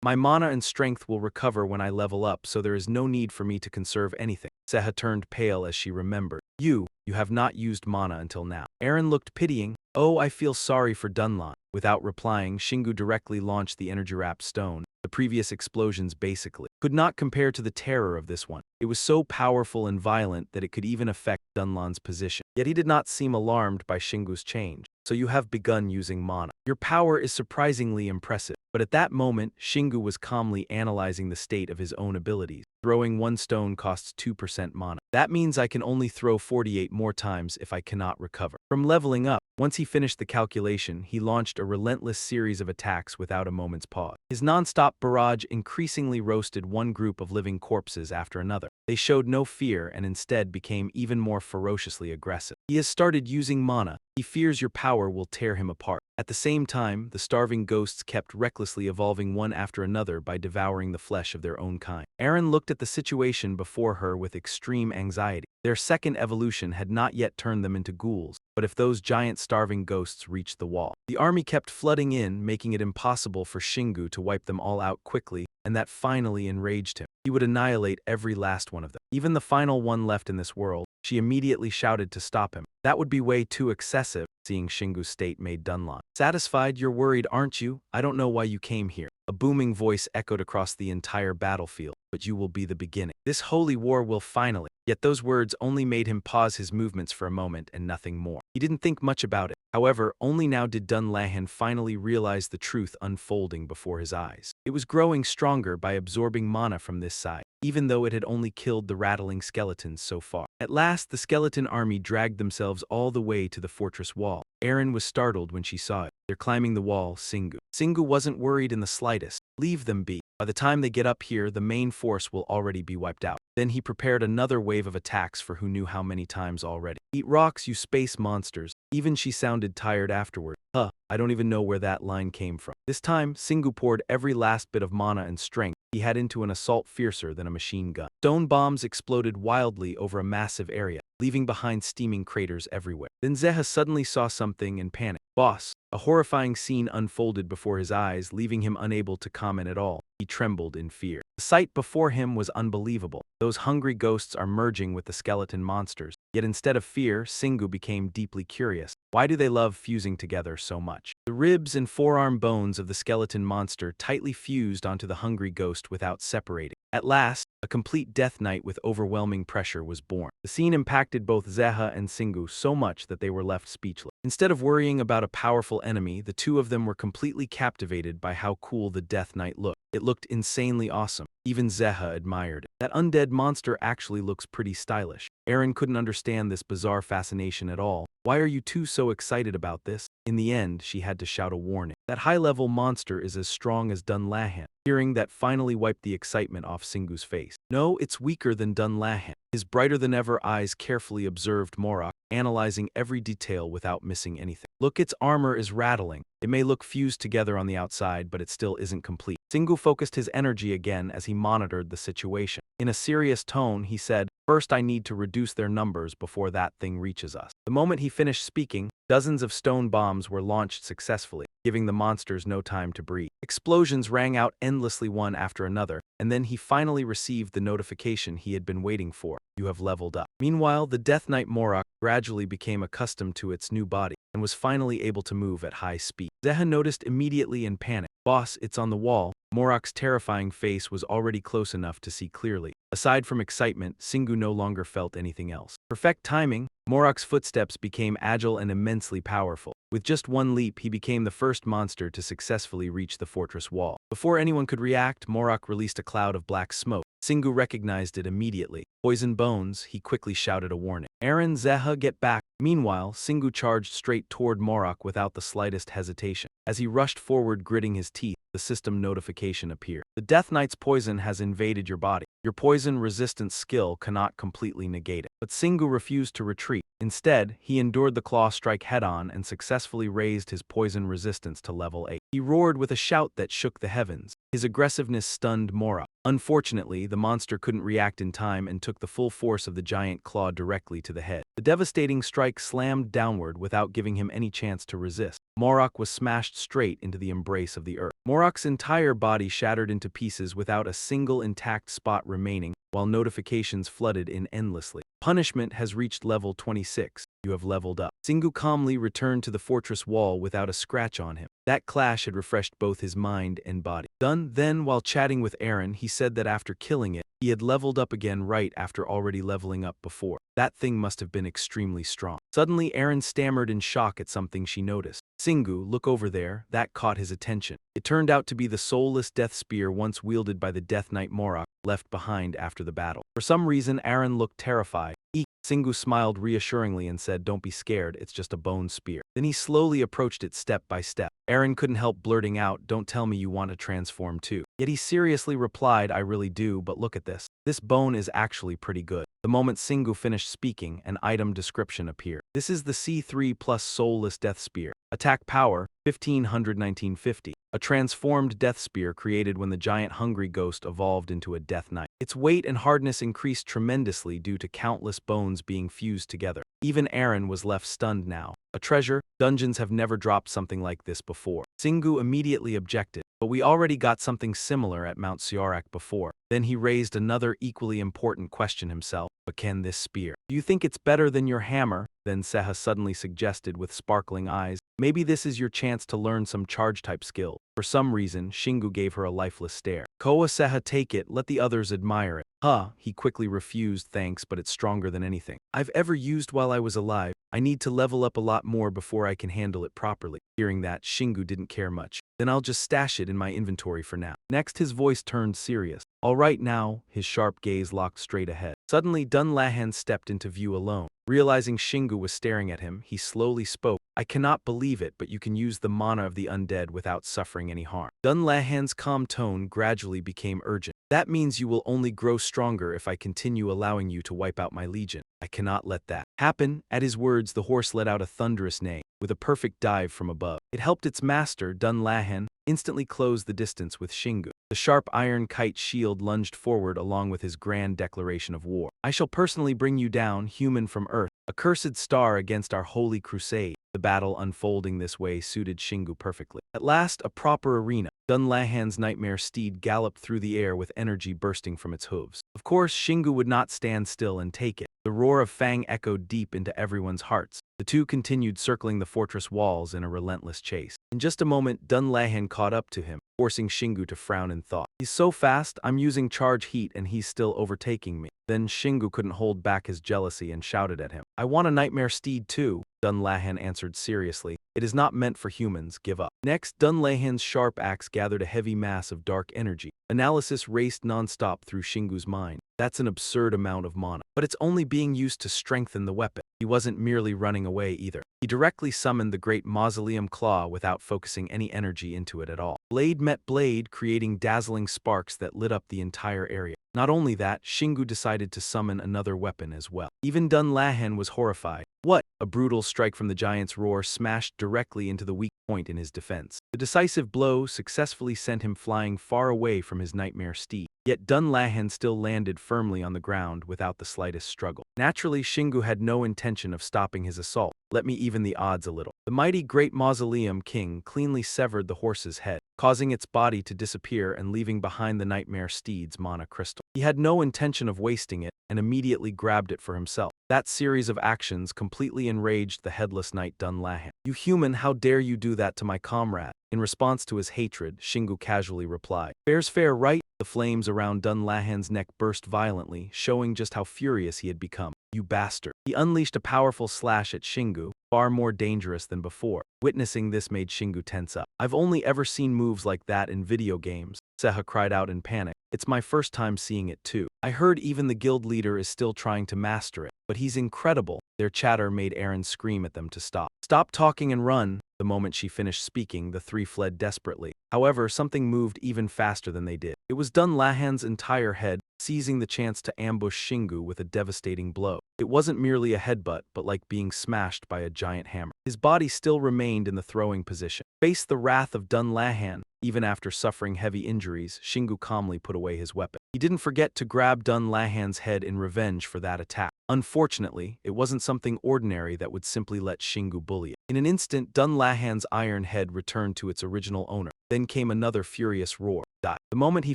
My mana and strength will recover when I level up, so there is no need for me to conserve anything. Seha turned pale as she remembered. You have not used mana until now. Aaron looked pitying. Oh, I feel sorry for Dunlan. Without replying, Shingu directly launched the energy-wrapped stone. The previous explosions basically could not compare to the terror of this one. It was so powerful and violent that it could even affect Dunlan's position. Yet he did not seem alarmed by Shingu's change. So you have begun using mana. Your power is surprisingly impressive. But at that moment, Shingu was calmly analyzing the state of his own abilities. Throwing one stone costs 2% mana. That means I can only throw 48 more times if I cannot recover. From leveling up, once he finished the calculation, he launched a relentless series of attacks without a moment's pause. His non-stop barrage increasingly roasted one group of living corpses after another. They showed no fear and instead became even more ferociously aggressive. He has started using mana. He fears your power will tear him apart. At the same time, the starving ghosts kept recklessly evolving one after another by devouring the flesh of their own kind. Aaron looked at the situation before her with extreme anxiety. Their second evolution had not yet turned them into ghouls, but if those giant starving ghosts reached the wall, the army kept flooding in, making it impossible for Shingu to wipe them all out quickly, and that finally enraged him. He would annihilate every last one of them. Even the final one left in this world. She immediately shouted to stop him. That would be way too excessive. Seeing Shingu's state made Dunlan satisfied. You're worried, aren't you? I don't know why you came here. A booming voice echoed across the entire battlefield. But you will be the beginning. This holy war will finally. Yet those words only made him pause his movements for a moment and nothing more. He didn't think much about it. However, only now did Dunlahan finally realize the truth unfolding before his eyes. It was growing stronger by absorbing mana from this side, even though it had only killed the rattling skeletons so far. At last, the skeleton army dragged themselves all the way to the fortress wall. Erin was startled when she saw it. They're climbing the wall, Singu. Singu wasn't worried in the slightest. Leave them be. By the time they get up here, the main force will already be wiped out. Then he prepared another wave of attacks for who knew how many times already. Eat rocks, you space monsters. Even she sounded tired afterward. I don't even know where that line came from. This time, Singu poured every last bit of mana and strength he had into an assault fiercer than a machine gun. Stone bombs exploded wildly over a massive area, leaving behind steaming craters everywhere. Then Zeha suddenly saw something and panicked. Boss! A horrifying scene unfolded before his eyes, leaving him unable to comment at all. He trembled in fear. The sight before him was unbelievable. Those hungry ghosts are merging with the skeleton monsters. Yet instead of fear, Singu became deeply curious. Why do they love fusing together so much? The ribs and forearm bones of the skeleton monster tightly fused onto the hungry ghost without separating. At last, a complete death knight with overwhelming pressure was born. The scene impacted both Zeha and Singu so much that they were left speechless. Instead of worrying about a powerful enemy, the two of them were completely captivated by how cool the death knight looked. It looked insanely awesome. Even Zeha admired it. That undead monster actually looks pretty stylish. Erin couldn't understand this bizarre fascination at all. Why are you two so excited about this? In the end, she had to shout a warning. That high-level monster is as strong as Dunlahan. Hearing that finally wiped the excitement off Singu's face. No, it's weaker than Dunlahan. His brighter-than-ever eyes carefully observed Morak, analyzing every detail without missing anything. Look, its armor is rattling. It may look fused together on the outside, but it still isn't complete. Singu focused his energy again as he monitored the situation. In a serious tone, he said, "First, I need to reduce their numbers before that thing reaches us." The moment he finished speaking, dozens of stone bombs were launched successfully, giving the monsters no time to breathe. Explosions rang out endlessly one after another, and then he finally received the notification he had been waiting for. You have leveled up. Meanwhile, the Death Knight Morak gradually became accustomed to its new body and was finally able to move at high speed. Zeha noticed immediately in panic. Boss, it's on the wall. Morak's terrifying face was already close enough to see clearly. Aside from excitement, Singu no longer felt anything else. Perfect timing, Morak's footsteps became agile and immensely powerful. With just one leap, he became the first monster to successfully reach the fortress wall. Before anyone could react, Morak released a cloud of black smoke. Singu recognized it immediately. Poison bones, he quickly shouted a warning. Aaron, Zeha, get back. Meanwhile, Singu charged straight toward Morak without the slightest hesitation. As he rushed forward, gritting his teeth, the system notification appeared. The Death Knight's poison has invaded your body. Your poison resistance skill cannot completely negate it. But Singu refused to retreat. Instead, he endured the claw strike head-on and successfully raised his poison resistance to level 8. He roared with a shout that shook the heavens. His aggressiveness stunned Morak. Unfortunately, the monster couldn't react in time and took the full force of the giant claw directly to the head. The devastating strike slammed downward without giving him any chance to resist. Morak was smashed straight into the embrace of the earth. Morak's entire body shattered into pieces without a single intact spot remaining, while notifications flooded in endlessly. Punishment has reached level 26. You have leveled up. Singu calmly returned to the fortress wall without a scratch on him. That clash had refreshed both his mind and body. Then, while chatting with Aaron, he said that after killing it, he had leveled up again right after already leveling up before. That thing must have been extremely strong. Suddenly, Aaron stammered in shock at something she noticed. Singu, look over there. That caught his attention. It turned out to be the soulless death spear once wielded by the Death Knight Morak, left behind after the battle. For some reason, Aaron looked terrified. Singu smiled reassuringly and said, "Don't be scared, it's just a bone spear." Then he slowly approached it step by step. Aaron couldn't help blurting out, "Don't tell me you want to transform too." Yet he seriously replied, "I really do, but look at this. This bone is actually pretty good." The moment Singu finished speaking, an item description appeared. This is the C3 plus soulless death spear. Attack power, 1500-1950. A transformed death spear created when the giant hungry ghost evolved into a death knight. Its weight and hardness increased tremendously due to countless bones being fused together. Even Aaron was left stunned now. A treasure? Dungeons have never dropped something like this before. Singu immediately objected, "But we already got something similar at Mount Siorak before." Then he raised another equally important question himself. "But can this spear? Do you think it's better than your hammer?" Then Seha suddenly suggested with sparkling eyes, "Maybe this is your chance to learn some charge-type skill." For some reason, Shingu gave her a lifeless stare. "Koa Seha, take it, let the others admire it." Huh, he quickly refused thanks, but it's stronger than anything I've ever used while I was alive. I need to level up a lot more before I can handle it properly. Hearing that, Shingu didn't care much. Then I'll just stash it in my inventory for now. Next, his voice turned serious. All right now, his sharp gaze locked straight ahead. Suddenly, Dunlahan stepped into view alone. Realizing Shingu was staring at him, he slowly spoke. I cannot believe it, but you can use the mana of the undead without suffering any harm. Dunlahan's calm tone gradually became urgent. That means you will only grow stronger if I continue allowing you to wipe out my legion. I cannot let that happen. At his words, the horse let out a thunderous neigh, with a perfect dive from above. It helped its master, Dunlahan, instantly close the distance with Shingu. The sharp iron kite shield lunged forward along with his grand declaration of war. I shall personally bring you down, human from Earth, a cursed star against our holy crusade. The battle unfolding this way suited Shingu perfectly. At last, a proper arena. Dunlahan's nightmare steed galloped through the air with energy bursting from its hooves. Of course, Shingu would not stand still and take it. The roar of Fang echoed deep into everyone's hearts. The two continued circling the fortress walls in a relentless chase. In just a moment, Dunlahan caught up to him, forcing Shingu to frown in thought. He's so fast, I'm using charge heat and he's still overtaking me. Then Shingu couldn't hold back his jealousy and shouted at him. I want a nightmare steed too, Dunlahan answered seriously. It is not meant for humans, give up. Next, Dunlahan's sharp axe gathered a heavy mass of dark energy. Analysis raced non-stop through Shingu's mind. That's an absurd amount of mana. But it's only being used to strengthen the weapon. He wasn't merely running away either. He directly summoned the great mausoleum claw without focusing any energy into it at all. Blade met blade, creating dazzling sparks that lit up the entire area. Not only that, Shingu decided to summon another weapon as well. Even Dunlahan was horrified. What? A brutal strike from the giant's roar smashed directly into the weak point in his defense. The decisive blow successfully sent him flying far away from his nightmare steed. Yet Dunlahan still landed firmly on the ground without the slightest struggle. Naturally, Shingu had no intention of stopping his assault. Let me even the odds a little. The mighty Great Mausoleum King cleanly severed the horse's head, causing its body to disappear and leaving behind the nightmare steed's mana crystal. He had no intention of wasting it and immediately grabbed it for himself. That series of actions completely enraged the headless knight Dunlahan. You human, how dare you do that to my comrade? In response to his hatred, Shingu casually replied, Fair's fair, right? The flames around Dunlahan's neck burst violently, showing just how furious he had become. You bastard. He unleashed a powerful slash at Shingu, far more dangerous than before. Witnessing this made Shingu tense up. I've only ever seen moves like that in video games, Seha cried out in panic. It's my first time seeing it too. I heard even the guild leader is still trying to master it, but he's incredible. Their chatter made Eren scream at them to stop. Stop talking and run. The moment she finished speaking, the three fled desperately. However, something moved even faster than they did. It was Dunlahan's entire head, seizing the chance to ambush Shingu with a devastating blow. It wasn't merely a headbutt, but like being smashed by a giant hammer. His body still remained in the throwing position. Faced the wrath of Dunlahan. Even after suffering heavy injuries, Shingu calmly put away his weapon. He didn't forget to grab Dunlahan's head in revenge for that attack. Unfortunately, it wasn't something ordinary that would simply let Shingu bully it. In an instant, Dunlahan's iron head returned to its original owner. Then came another furious roar. The moment he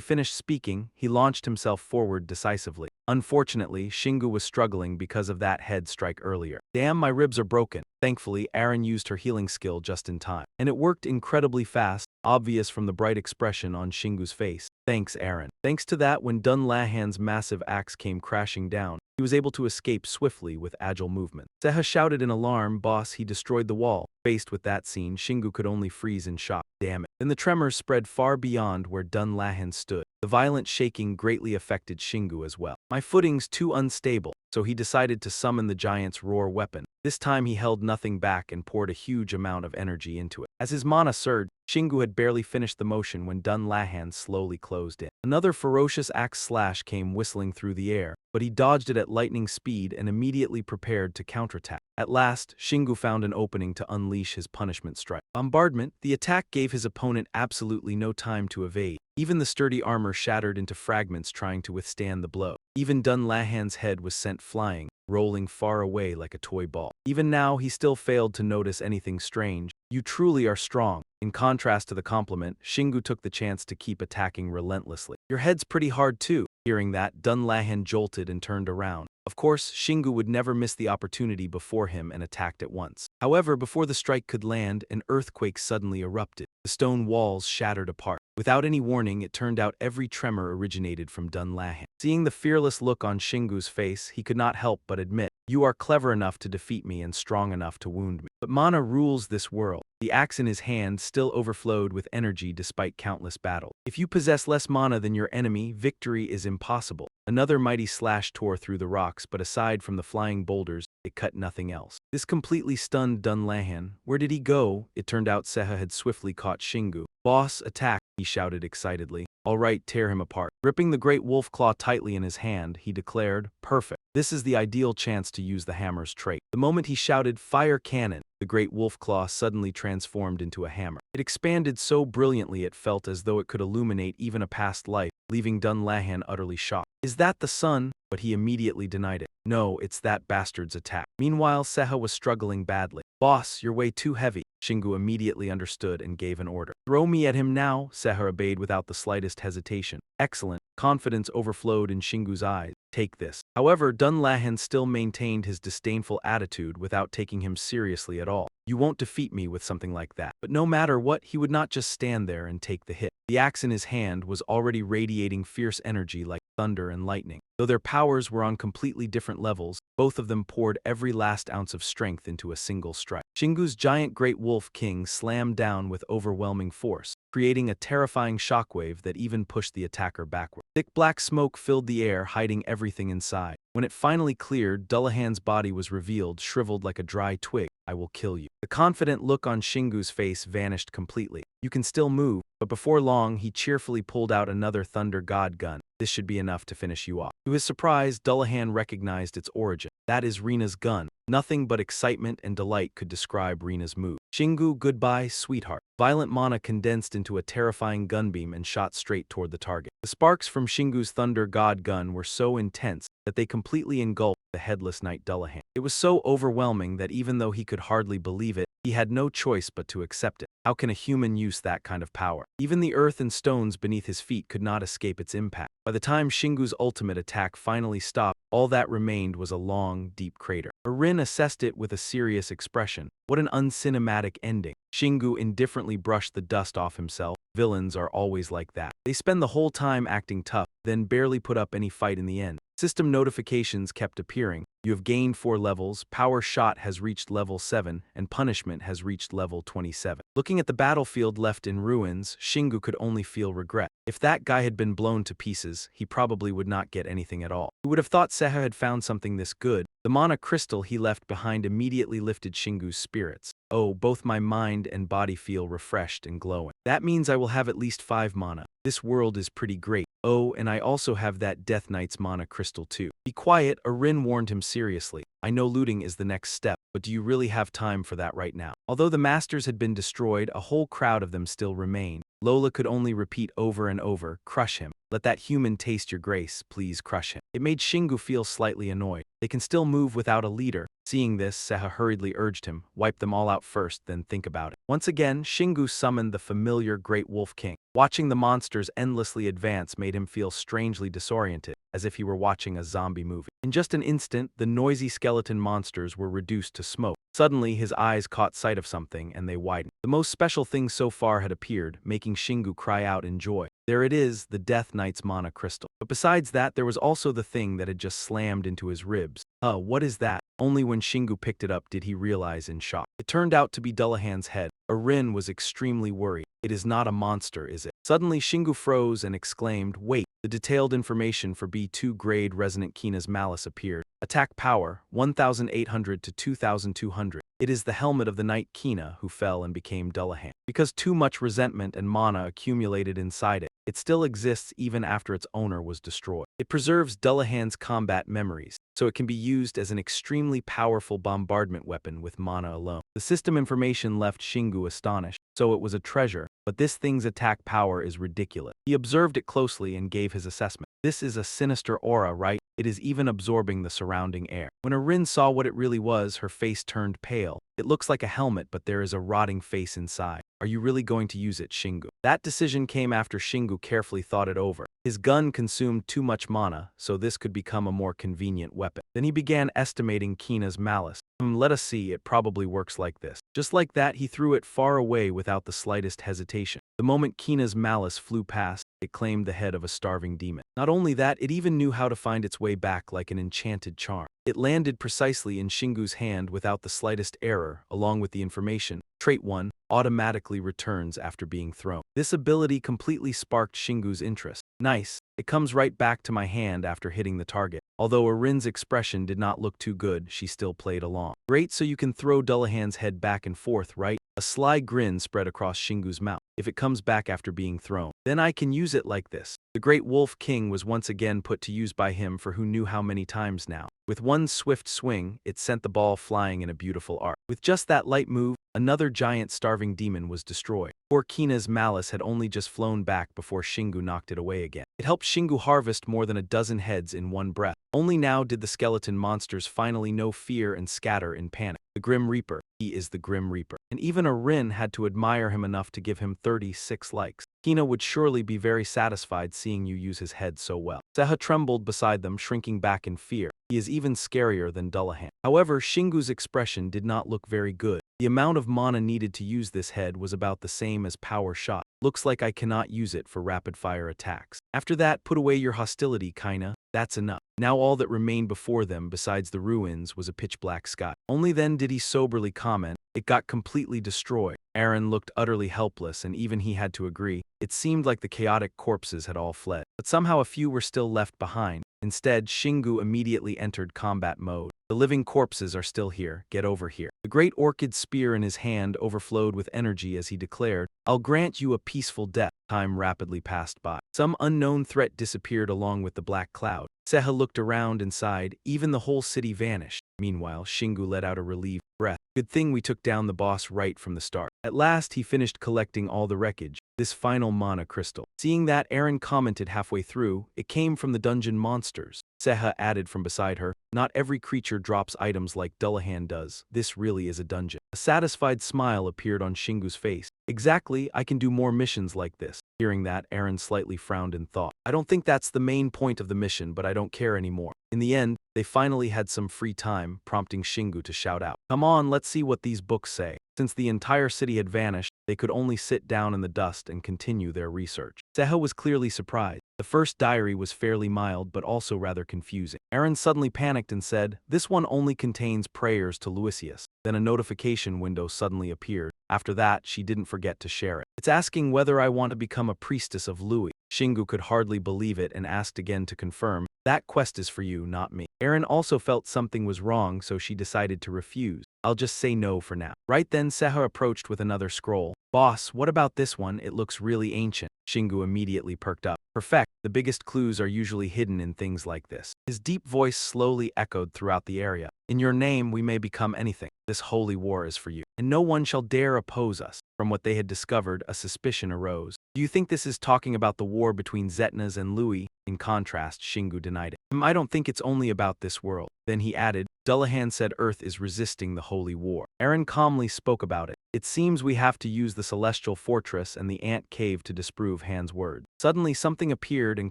finished speaking, he launched himself forward decisively. Unfortunately, Shingu was struggling because of that head strike earlier. Damn, my ribs are broken. Thankfully, Eren used her healing skill just in time. And it worked incredibly fast, obvious from the bright expression on Shingu's face. Thanks, Eren. Thanks to that, when Dunlahan's massive axe came crashing down, he was able to escape swiftly with agile movement. Seha shouted in alarm, Boss, he destroyed the wall. Faced with that scene, Shingu could only freeze in shock. Damn it. Then the tremors spread far beyond where Dunlahan stood. The violent shaking greatly affected Shingu as well. My footing's too unstable, so he decided to summon the giant's roar weapon. This time he held nothing back and poured a huge amount of energy into it. As his mana surged, Shingu had barely finished the motion when Dunlahan slowly closed in. Another ferocious axe slash came whistling through the air, but he dodged it at lightning speed and immediately prepared to counterattack. At last, Shingu found an opening to unleash his punishment strike. Bombardment, the attack gave his opponent absolutely no time to evade. Even the sturdy armor shattered into fragments trying to withstand the blow. Even Dunlahan's head was sent flying, rolling far away like a toy ball. Even now, he still failed to notice anything strange. You truly are strong. In contrast to the compliment, Shingu took the chance to keep attacking relentlessly. Your head's pretty hard too. Hearing that, Dunlahan jolted and turned around. Of course, Shingu would never miss the opportunity before him and attacked at once. However, before the strike could land, an earthquake suddenly erupted. The stone walls shattered apart. Without any warning, it turned out every tremor originated from Dunlahan. Seeing the fearless look on Shingu's face, he could not help but admit, "You are clever enough to defeat me and strong enough to wound me. But mana rules this world." The axe in his hand still overflowed with energy despite countless battles. If you possess less mana than your enemy, victory is impossible. Another mighty slash tore through the rocks, but aside from the flying boulders, it cut nothing else. This completely stunned Dunlahan. Where did he go? It turned out Seha had swiftly caught Shingu. "Boss, attack!" he shouted excitedly. "All right, tear him apart." Gripping the great wolf claw tightly in his hand, he declared, "Perfect. This is the ideal chance to use the hammer's trait." The moment he shouted, "Fire cannon!" the great wolf claw suddenly transformed into a hammer. It expanded so brilliantly it felt as though it could illuminate even a past life, leaving Dunlahan utterly shocked. "Is that the sun?" But he immediately denied it. "No, it's that bastard's attack." Meanwhile, Seha was struggling badly. "Boss, you're way too heavy." Shingu immediately understood and gave an order. "Throw me at him now." Seha obeyed without the slightest hesitation. Excellent. Confidence overflowed in Shingu's eyes. "Take this." However, Dunlahan still maintained his disdainful attitude without taking him seriously at all. "You won't defeat me with something like that." But no matter what, he would not just stand there and take the hit. The axe in his hand was already radiating fierce energy like thunder and lightning. Though their powers were on completely different levels, both of them poured every last ounce of strength into a single strike. Shingu's giant great wolf king slammed down with overwhelming force, creating a terrifying shockwave that even pushed the attacker backward. Thick black smoke filled the air, hiding everything inside. When it finally cleared, Dullahan's body was revealed, shriveled like a dry twig. "I will kill you." The confident look on Shingu's face vanished completely. "You can still move." But before long, he cheerfully pulled out another Thunder God gun. "This should be enough to finish you off." To his surprise, Dullahan recognized its origin. "That is Rina's gun." Nothing but excitement and delight could describe Rina's move. "Shingu, goodbye, sweetheart." Violent mana condensed into a terrifying gunbeam and shot straight toward the target. The sparks from Shingu's Thunder God gun were so intense that they completely engulfed the headless knight Dullahan. It was so overwhelming that even though he could hardly believe it, he had no choice but to accept it. How can a human use that kind of power? Even the earth and stones beneath his feet could not escape its impact. By the time Shingu's ultimate attack finally stopped, all that remained was a long, deep crater. Rin assessed it with a serious expression. What an uncinematic ending. Shingu indifferently brushed the dust off himself. Villains are always like that. They spend the whole time acting tough, then barely put up any fight in the end. System notifications kept appearing. "You have gained 4 levels, Power Shot has reached level 7, and Punishment has reached level 27. Looking at the battlefield left in ruins, Shingu could only feel regret. If that guy had been blown to pieces, he probably would not get anything at all. He would have thought Seha had found something this good. The mana crystal he left behind immediately lifted Shingu's spirits. "Oh, both my mind and body feel refreshed and glowing. That means I will have at least 5 mana. This world is pretty great. Oh, and I also have that Death Knight's mana crystal too." "Be quiet," Rin warned him seriously. "I know looting is the next step, but do you really have time for that right now?" Although the masters had been destroyed, a whole crowd of them still remained. Lola could only repeat over and over, "Crush him. Let that human taste your grace, please crush him." It made Shingu feel slightly annoyed. They can still move without a leader. Seeing this, Seha hurriedly urged him, "Wipe them all out first, then think about it." Once again, Shingu summoned the familiar Great Wolf King. Watching the monsters endlessly advance made him feel strangely disoriented, as if he were watching a zombie movie. In just an instant, the noisy skeleton monsters were reduced to smoke. Suddenly, his eyes caught sight of something, and they widened. The most special thing so far had appeared, making Shingu cry out in joy. There it is, the Death Knight's mana crystal. But besides that, there was also the thing that had just slammed into his ribs. What is that? Only when Shingu picked it up did he realize in shock. It turned out to be Dullahan's head. Rin was extremely worried. "It is not a monster, is it?" Suddenly, Shingu froze and exclaimed, "Wait!" The detailed information for B2 grade Resonant Kina's Malice appeared. Attack power, 1,800 to 2,200. It is the helmet of the Knight Kina who fell and became Dullahan. Because too much resentment and mana accumulated inside it, it still exists even after its owner was destroyed. It preserves Dullahan's combat memories, so it can be used as an extremely powerful bombardment weapon with mana alone. The system information left Shingu astonished. So it was a treasure, but this thing's attack power is ridiculous. He observed it closely and gave his assessment. This is a sinister aura, right? It is even absorbing the surrounding air. When Rin saw what it really was, her face turned pale. It looks like a helmet, but there is a rotting face inside. Are you really going to use it, Shingu? That decision came after Shingu carefully thought it over. His gun consumed too much mana, so this could become a more convenient weapon. Then he began estimating Kina's malice. Let us see, it probably works like this. Just like that, he threw it far away without the slightest hesitation. The moment Kina's malice flew past, it claimed the head of a starving demon. Not only that, it even knew how to find its way back like an enchanted charm. It landed precisely in Shingu's hand without the slightest error, along with the information. Trait 1 automatically returns after being thrown. This ability completely sparked Shingu's interest. Nice. It comes right back to my hand after hitting the target. Although Rin's expression did not look too good, she still played along. Great, so you can throw Dullahan's head back and forth, right? A sly grin spread across Shingu's mouth. If it comes back after being thrown, then I can use it like this. The Great Wolf King was once again put to use by him for who knew how many times now. With one swift swing, it sent the ball flying in a beautiful arc. With just that light move, another giant starving demon was destroyed. Poor Kina's malice had only just flown back before Shingu knocked it away again. It helped Shingu harvest more than a dozen heads in one breath. Only now did the skeleton monsters finally know fear and scatter in panic. The Grim Reaper. He is the Grim Reaper. And even Rin had to admire him enough to give him 36 likes. Kina would surely be very satisfied seeing you use his head so well. Seha trembled beside them, shrinking back in fear. He is even scarier than Dullahan. However, Shingu's expression did not look very good. The amount of mana needed to use this head was about the same as power shot. Looks like I cannot use it for rapid-fire attacks. After that, put away your hostility, Kina. That's enough. Now all that remained before them, besides the ruins, was a pitch-black sky. Only then did he soberly comment, it got completely destroyed. Aaron looked utterly helpless, and even he had to agree. It seemed like the chaotic corpses had all fled. But somehow a few were still left behind. Instead, Shingu immediately entered combat mode. The living corpses are still here, get over here. The great orchid spear in his hand overflowed with energy as he declared, I'll grant you a peaceful death. Time rapidly passed by. Some unknown threat disappeared along with the black cloud. Seha looked around and sighed, even the whole city vanished. Meanwhile, Shingu let out a relieved breath. Good thing we took down the boss right from the start. At last, he finished collecting all the wreckage, this final mana crystal. Seeing that, Aaron commented halfway through, it came from the dungeon monsters. Seha added from beside her, not every creature drops items like Dullahan does. This really is a dungeon. A satisfied smile appeared on Shingu's face. Exactly, I can do more missions like this. Hearing that, Aaron slightly frowned in thought. I don't think that's the main point of the mission, but I don't care anymore. In the end, they finally had some free time, prompting Shingu to shout out, come on, let's see what these books say. Since the entire city had vanished, they could only sit down in the dust and continue their research. Seha was clearly surprised. The first diary was fairly mild but also rather confusing. Aaron suddenly panicked and said, this one only contains prayers to Lucius. Then a notification window suddenly appeared. After that, she didn't forget to share it. It's asking whether I want to become a priestess of Louis. Shingu could hardly believe it and asked again to confirm, that quest is for you, not me. Aaron also felt something was wrong, so she decided to refuse. I'll just say no for now. Right then, Seha approached with another scroll. Boss, what about this one? It looks really ancient. Shingu immediately perked up. Perfect. The biggest clues are usually hidden in things like this. His deep voice slowly echoed throughout the area. In your name, we may become anything. This holy war is for you, and no one shall dare oppose us. From what they had discovered, a suspicion arose. Do you think this is talking about the war between Zetnas and Louis? In contrast, Shingu denied it. I don't think it's only about this world. Then he added, Dullahan said Earth is resisting the holy war. Aaron calmly spoke about it. It seems we have to use the celestial fortress and the ant cave to disprove Han's word. Suddenly something appeared and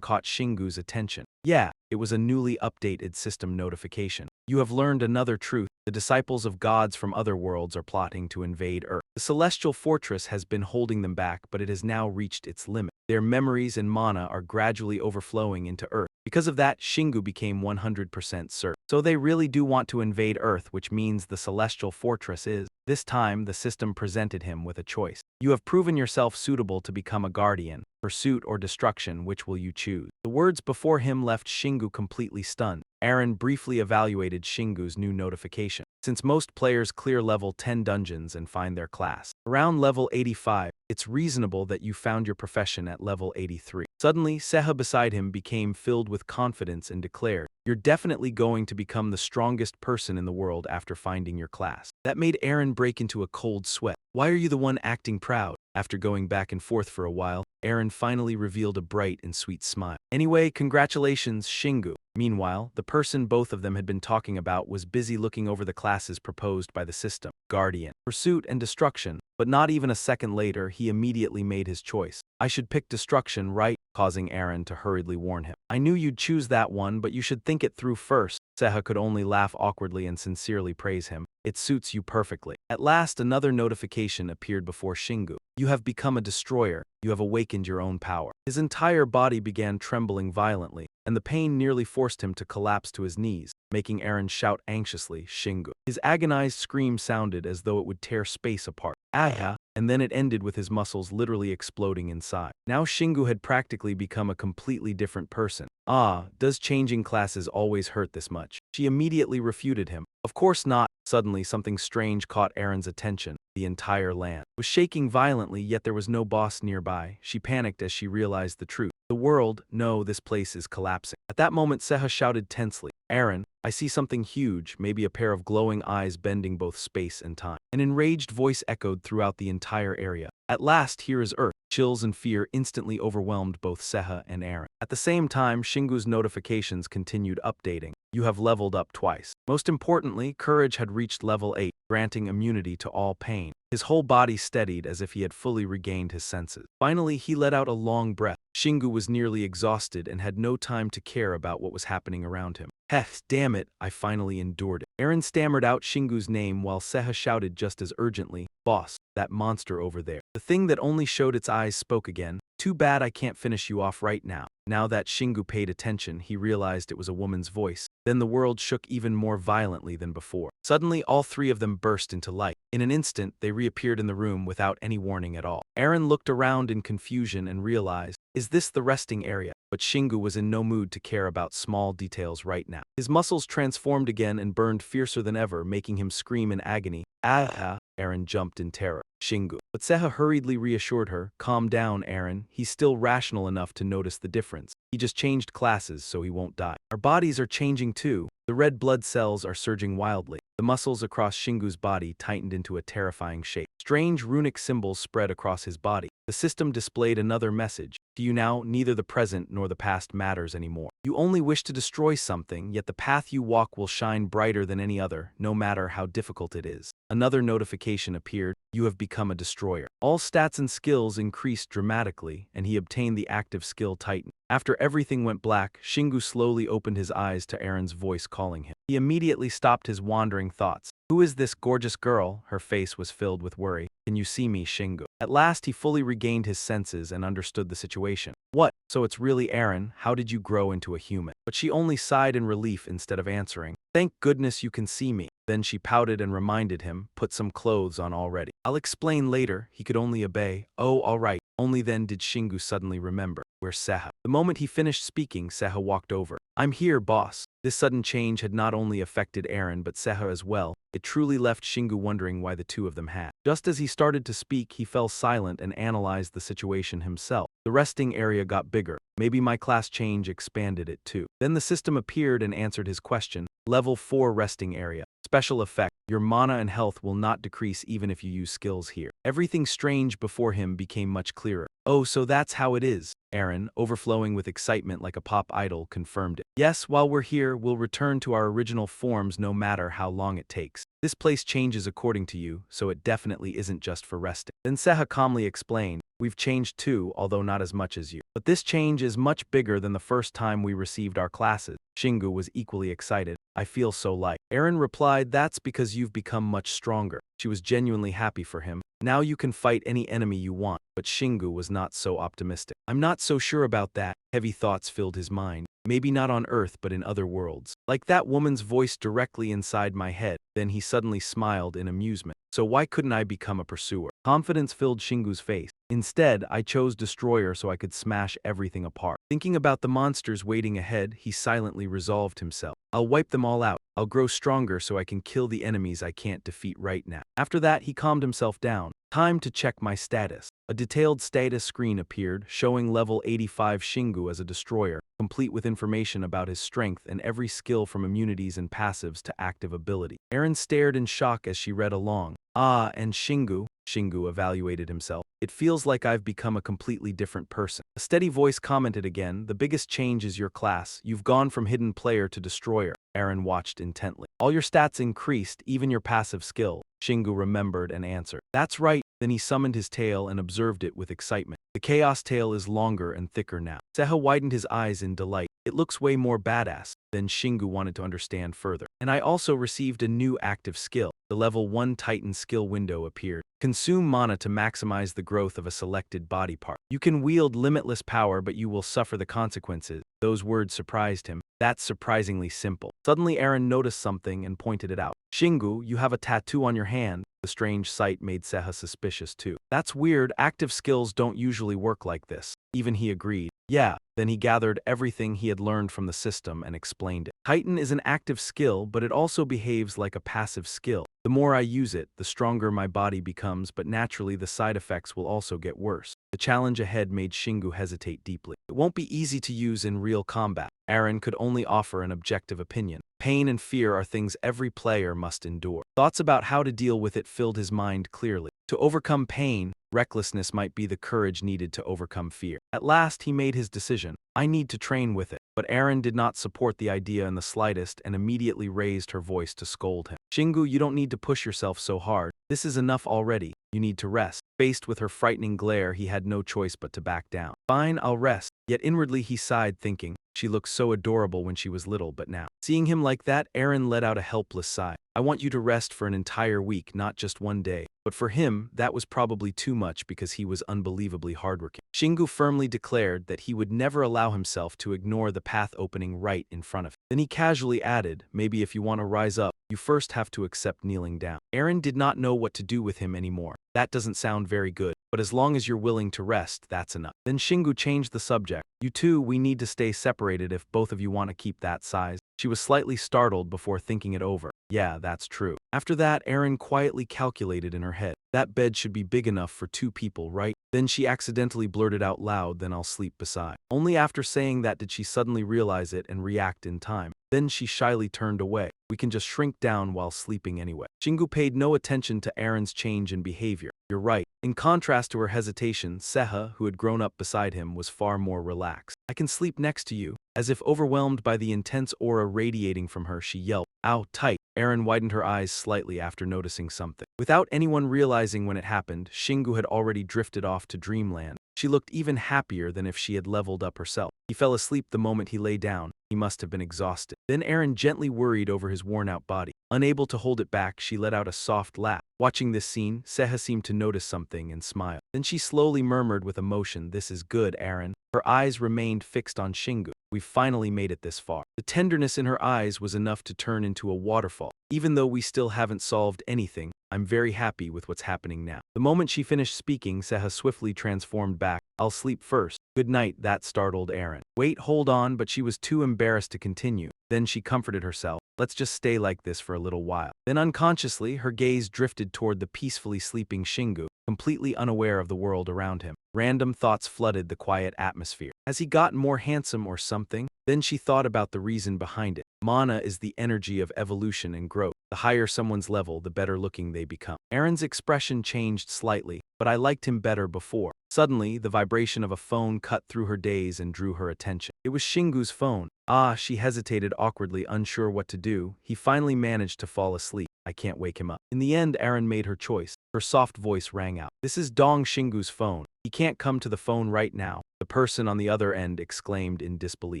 caught Shingu's attention. Yeah, it was a newly updated system notification. You have learned another truth. The disciples of gods from other worlds are plotting to invade Earth. The celestial fortress has been holding them back, but it has now reached its limit. Their memories and mana are gradually overflowing into Earth. Because of that, Shingu became 100% certain. So they really do want to invade Earth, which means the celestial fortress is. This time, the system presented him with a choice. You have proven yourself suitable to become a guardian. Pursuit or destruction, which will you choose? The words before him left Shingu completely stunned. Aaron briefly evaluated Shingu's new notification. Since most players clear level 10 dungeons and find their class around level 85, it's reasonable that you found your profession at level 83. Suddenly, Seha beside him became filled with confidence and declared, you're definitely going to become the strongest person in the world after finding your class. That made Aaron break into a cold sweat. Why are you the one acting proud? After going back and forth for a while, Eren finally revealed a bright and sweet smile. Anyway, congratulations, Shingu. Meanwhile, the person both of them had been talking about was busy looking over the classes proposed by the system: Guardian, Pursuit, and Destruction. But not even a second later, he immediately made his choice. I should pick Destruction, right? Causing Eren to hurriedly warn him. I knew you'd choose that one, but you should think it through first. Seha could only laugh awkwardly and sincerely praise him. It suits you perfectly. At last, another notification appeared before Shingu. You have become a destroyer. You have awakened your own power. His entire body began trembling violently, and the pain nearly forced him to collapse to his knees, making Eren shout anxiously, Shingu. His agonized scream sounded as though it would tear space apart. Ah! And then it ended with his muscles literally exploding inside. Now Shingu had practically become a completely different person. Ah, does changing classes always hurt this much? She immediately refuted him. Of course not. Suddenly, something strange caught Eren's attention. The entire land was shaking violently, yet there was no boss nearby. She panicked as she realized the truth. The world, no, this place is collapsing. At that moment, Seha shouted tensely, Eren, I see something huge, maybe a pair of glowing eyes bending both space and time. An enraged voice echoed throughout the entire area. At last, here is Earth. Chills and fear instantly overwhelmed both Seha and Eren. At the same time, Shingu's notifications continued updating. You have leveled up twice. Most importantly, Courage had reached level 8, granting immunity to all pain. His whole body steadied as if he had fully regained his senses. Finally, he let out a long breath. Shingu was nearly exhausted and had no time to care about what was happening around him. Heh, damn it, I finally endured it. Eren stammered out Shingu's name while Seha shouted just as urgently, Boss, that monster over there. The thing that only showed its eyes spoke again. Too bad I can't finish you off right now. Now that Shingu paid attention, he realized it was a woman's voice. Then the world shook even more violently than before. Suddenly, all three of them burst into light. In an instant, they reappeared in the room without any warning at all. Eren looked around in confusion and realized, is this the resting area? But Shingu was in no mood to care about small details right now. His muscles transformed again and burned fiercer than ever, making him scream in agony. Ah! Eren jumped in terror. Shingu. But Seha hurriedly reassured her, calm down, Eren. He's still rational enough to notice the difference. He just changed classes so he won't die. Our bodies are changing too. The red blood cells are surging wildly. The muscles across Shingu's body tightened into a terrifying shape. Strange runic symbols spread across his body. The system displayed another message. To you now, neither the present nor the past matters anymore. You only wish to destroy something, yet the path you walk will shine brighter than any other, no matter how difficult it is. Another notification appeared. You have become a destroyer. All stats and skills increased dramatically, and he obtained the active skill Titan. After everything went black, Shingu slowly opened his eyes to Eren's voice calling him. He immediately stopped his wandering thoughts. Who is this gorgeous girl? Her face was filled with worry. Can you see me, Shingu? At last he fully regained his senses and understood the situation. What? So it's really Eren? How did you grow into a human? But she only sighed in relief instead of answering. Thank goodness you can see me. Then she pouted and reminded him, put some clothes on already. I'll explain later. He could only obey. Oh, all right. Only then did Shingu suddenly remember. Where's Seha? The moment he finished speaking, Seha walked over. I'm here, boss. This sudden change had not only affected Eren but Seha as well. It truly left Shingu wondering why the two of them had. Just as he started to speak, he fell silent and analyzed the situation himself. The resting area got bigger. Maybe my class change expanded it too. Then the system appeared and answered his question. Level 4 resting area. Special effect. Your mana and health will not decrease even if you use skills here. Everything strange before him became much clearer. Oh, so that's how it is. Eren, overflowing with excitement like a pop idol, confirmed it. Yes, while we're here, we'll return to our original forms no matter how long it takes. This place changes according to you, so it definitely isn't just for resting. Then Seha calmly explained, we've changed too, although not as much as you. But this change is much bigger than the first time we received our classes. Shingu was equally excited. I feel so light. Eren replied, that's because you've become much stronger. She was genuinely happy for him. Now you can fight any enemy you want. But Shingu was not so optimistic. I'm not so sure about that. Heavy thoughts filled his mind. Maybe not on Earth, but in other worlds. Like that woman's voice directly inside my head. Then he suddenly smiled in amusement. So why couldn't I become a pursuer? Confidence filled Shingu's face. Instead, I chose Destroyer so I could smash everything apart. Thinking about the monsters waiting ahead, he silently resolved himself. I'll wipe them all out. I'll grow stronger so I can kill the enemies I can't defeat right now. After that, he calmed himself down. Time to check my status. A detailed status screen appeared, showing level 85 Shingu as a destroyer, complete with information about his strength and every skill from immunities and passives to active ability. Eren stared in shock as she read along. Ah, and Shingu? Shingu evaluated himself. It feels like I've become a completely different person. A steady voice commented again, the biggest change is your class. You've gone from hidden player to destroyer. Aaron watched intently. All your stats increased, even your passive skill. Shingu remembered and answered. That's right. Then he summoned his tail and observed it with excitement. The chaos tail is longer and thicker now. Seha widened his eyes in delight. It looks way more badass. Then Shingu wanted to understand further. And I also received a new active skill. The level 1 Titan skill window appeared. Consume mana to maximize the growth of a selected body part. You can wield limitless power, but you will suffer the consequences. Those words surprised him. That's surprisingly simple. Suddenly Aaron noticed something and pointed it out. Shingu, you have a tattoo on your hand. The strange sight made Seha suspicious too. That's weird, active skills don't usually work like this. Even he agreed. Yeah. Then he gathered everything he had learned from the system and explained it. Titan is an active skill, but it also behaves like a passive skill. The more I use it, the stronger my body becomes, but naturally the side effects will also get worse. The challenge ahead made Shingu hesitate deeply. It won't be easy to use in real combat. Aaron could only offer an objective opinion. Pain and fear are things every player must endure. Thoughts about how to deal with it filled his mind clearly. To overcome pain, recklessness might be the courage needed to overcome fear. At last, he made his decision. I need to train with it. But Aaron did not support the idea in the slightest and immediately raised her voice to scold him. Shingu, you don't need to push yourself so hard. This is enough already. You need to rest. Faced with her frightening glare, he had no choice but to back down. Fine, I'll rest. Yet inwardly he sighed, thinking, she looked so adorable when she was little, but now. Seeing him like that, Aaron let out a helpless sigh. I want you to rest for an entire week, not just one day. But for him, that was probably too much because he was unbelievably hardworking. Shingu firmly declared that he would never allow himself to ignore the path opening right in front of him. Then he casually added, maybe if you want to rise up, you first have to accept kneeling down. Aaron did not know what to do with him anymore. That doesn't sound very good, but as long as you're willing to rest, that's enough. Then Shingu changed the subject. You two, we need to stay separated if both of you want to keep that size. She was slightly startled before thinking it over. Yeah, that's true. After that, Aaron quietly calculated in her head. That bed should be big enough for 2 people, right? Then she accidentally blurted out loud, then I'll sleep beside. Only after saying that did she suddenly realize it and react in time. Then she shyly turned away. We can just shrink down while sleeping anyway. Shingu paid no attention to Aaron's change in behavior. You're right. In contrast to her hesitation, Seha, who had grown up beside him, was far more relaxed. I can sleep next to you. As if overwhelmed by the intense aura radiating from her, she yelped, ow, tight. Aaron widened her eyes slightly after noticing something. Without anyone realizing when it happened, Shingu had already drifted off to dreamland. She looked even happier than if she had leveled up herself. He fell asleep the moment he lay down. He must have been exhausted. Then Aaron gently worried over his worn-out body. Unable to hold it back, she let out a soft laugh. Watching this scene, Seha seemed to notice something and smiled. Then she slowly murmured with emotion, this is good, Aaron. Her eyes remained fixed on Shingu. We've finally made it this far. The tenderness in her eyes was enough to turn into a waterfall. Even though we still haven't solved anything, I'm very happy with what's happening now. The moment she finished speaking, Seha swiftly transformed back. I'll sleep first. Good night, that startled Aaron. Wait, hold on, but she was too embarrassed to continue. Then she comforted herself. Let's just stay like this for a little while. Then unconsciously, her gaze drifted toward the peacefully sleeping Shingu, completely unaware of the world around him. Random thoughts flooded the quiet atmosphere. Has he gotten more handsome or something? Then she thought about the reason behind it. Mana is the energy of evolution and growth. The higher someone's level, the better looking they become. Aaron's expression changed slightly, but I liked him better before. Suddenly, the vibration of a phone cut through her daze and drew her attention. It was Shingu's phone. She hesitated awkwardly, unsure what to do. He finally managed to fall asleep. I can't wake him up. In the end, Aaron made her choice. Her soft voice rang out. This is Dong Shingu's phone. He can't come to the phone right now. The person on the other end exclaimed in disbelief.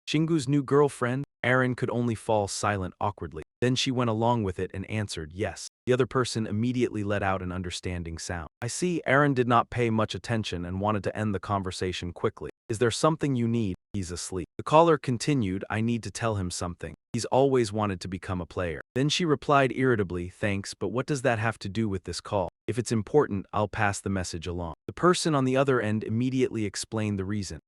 Shingu's new girlfriend? Aaron could only fall silent awkwardly. Then she went along with it and answered yes. The other person immediately let out an understanding sound. I see. Aaron did not pay much attention and wanted to end the conversation quickly. Is there something you need? He's asleep. The caller continued, I need to tell him something. He's always wanted to become a player. Then she replied irritably, thanks, but what does that have to do with this call? If it's important, I'll pass the message along. The person on the other end immediately explained the reason.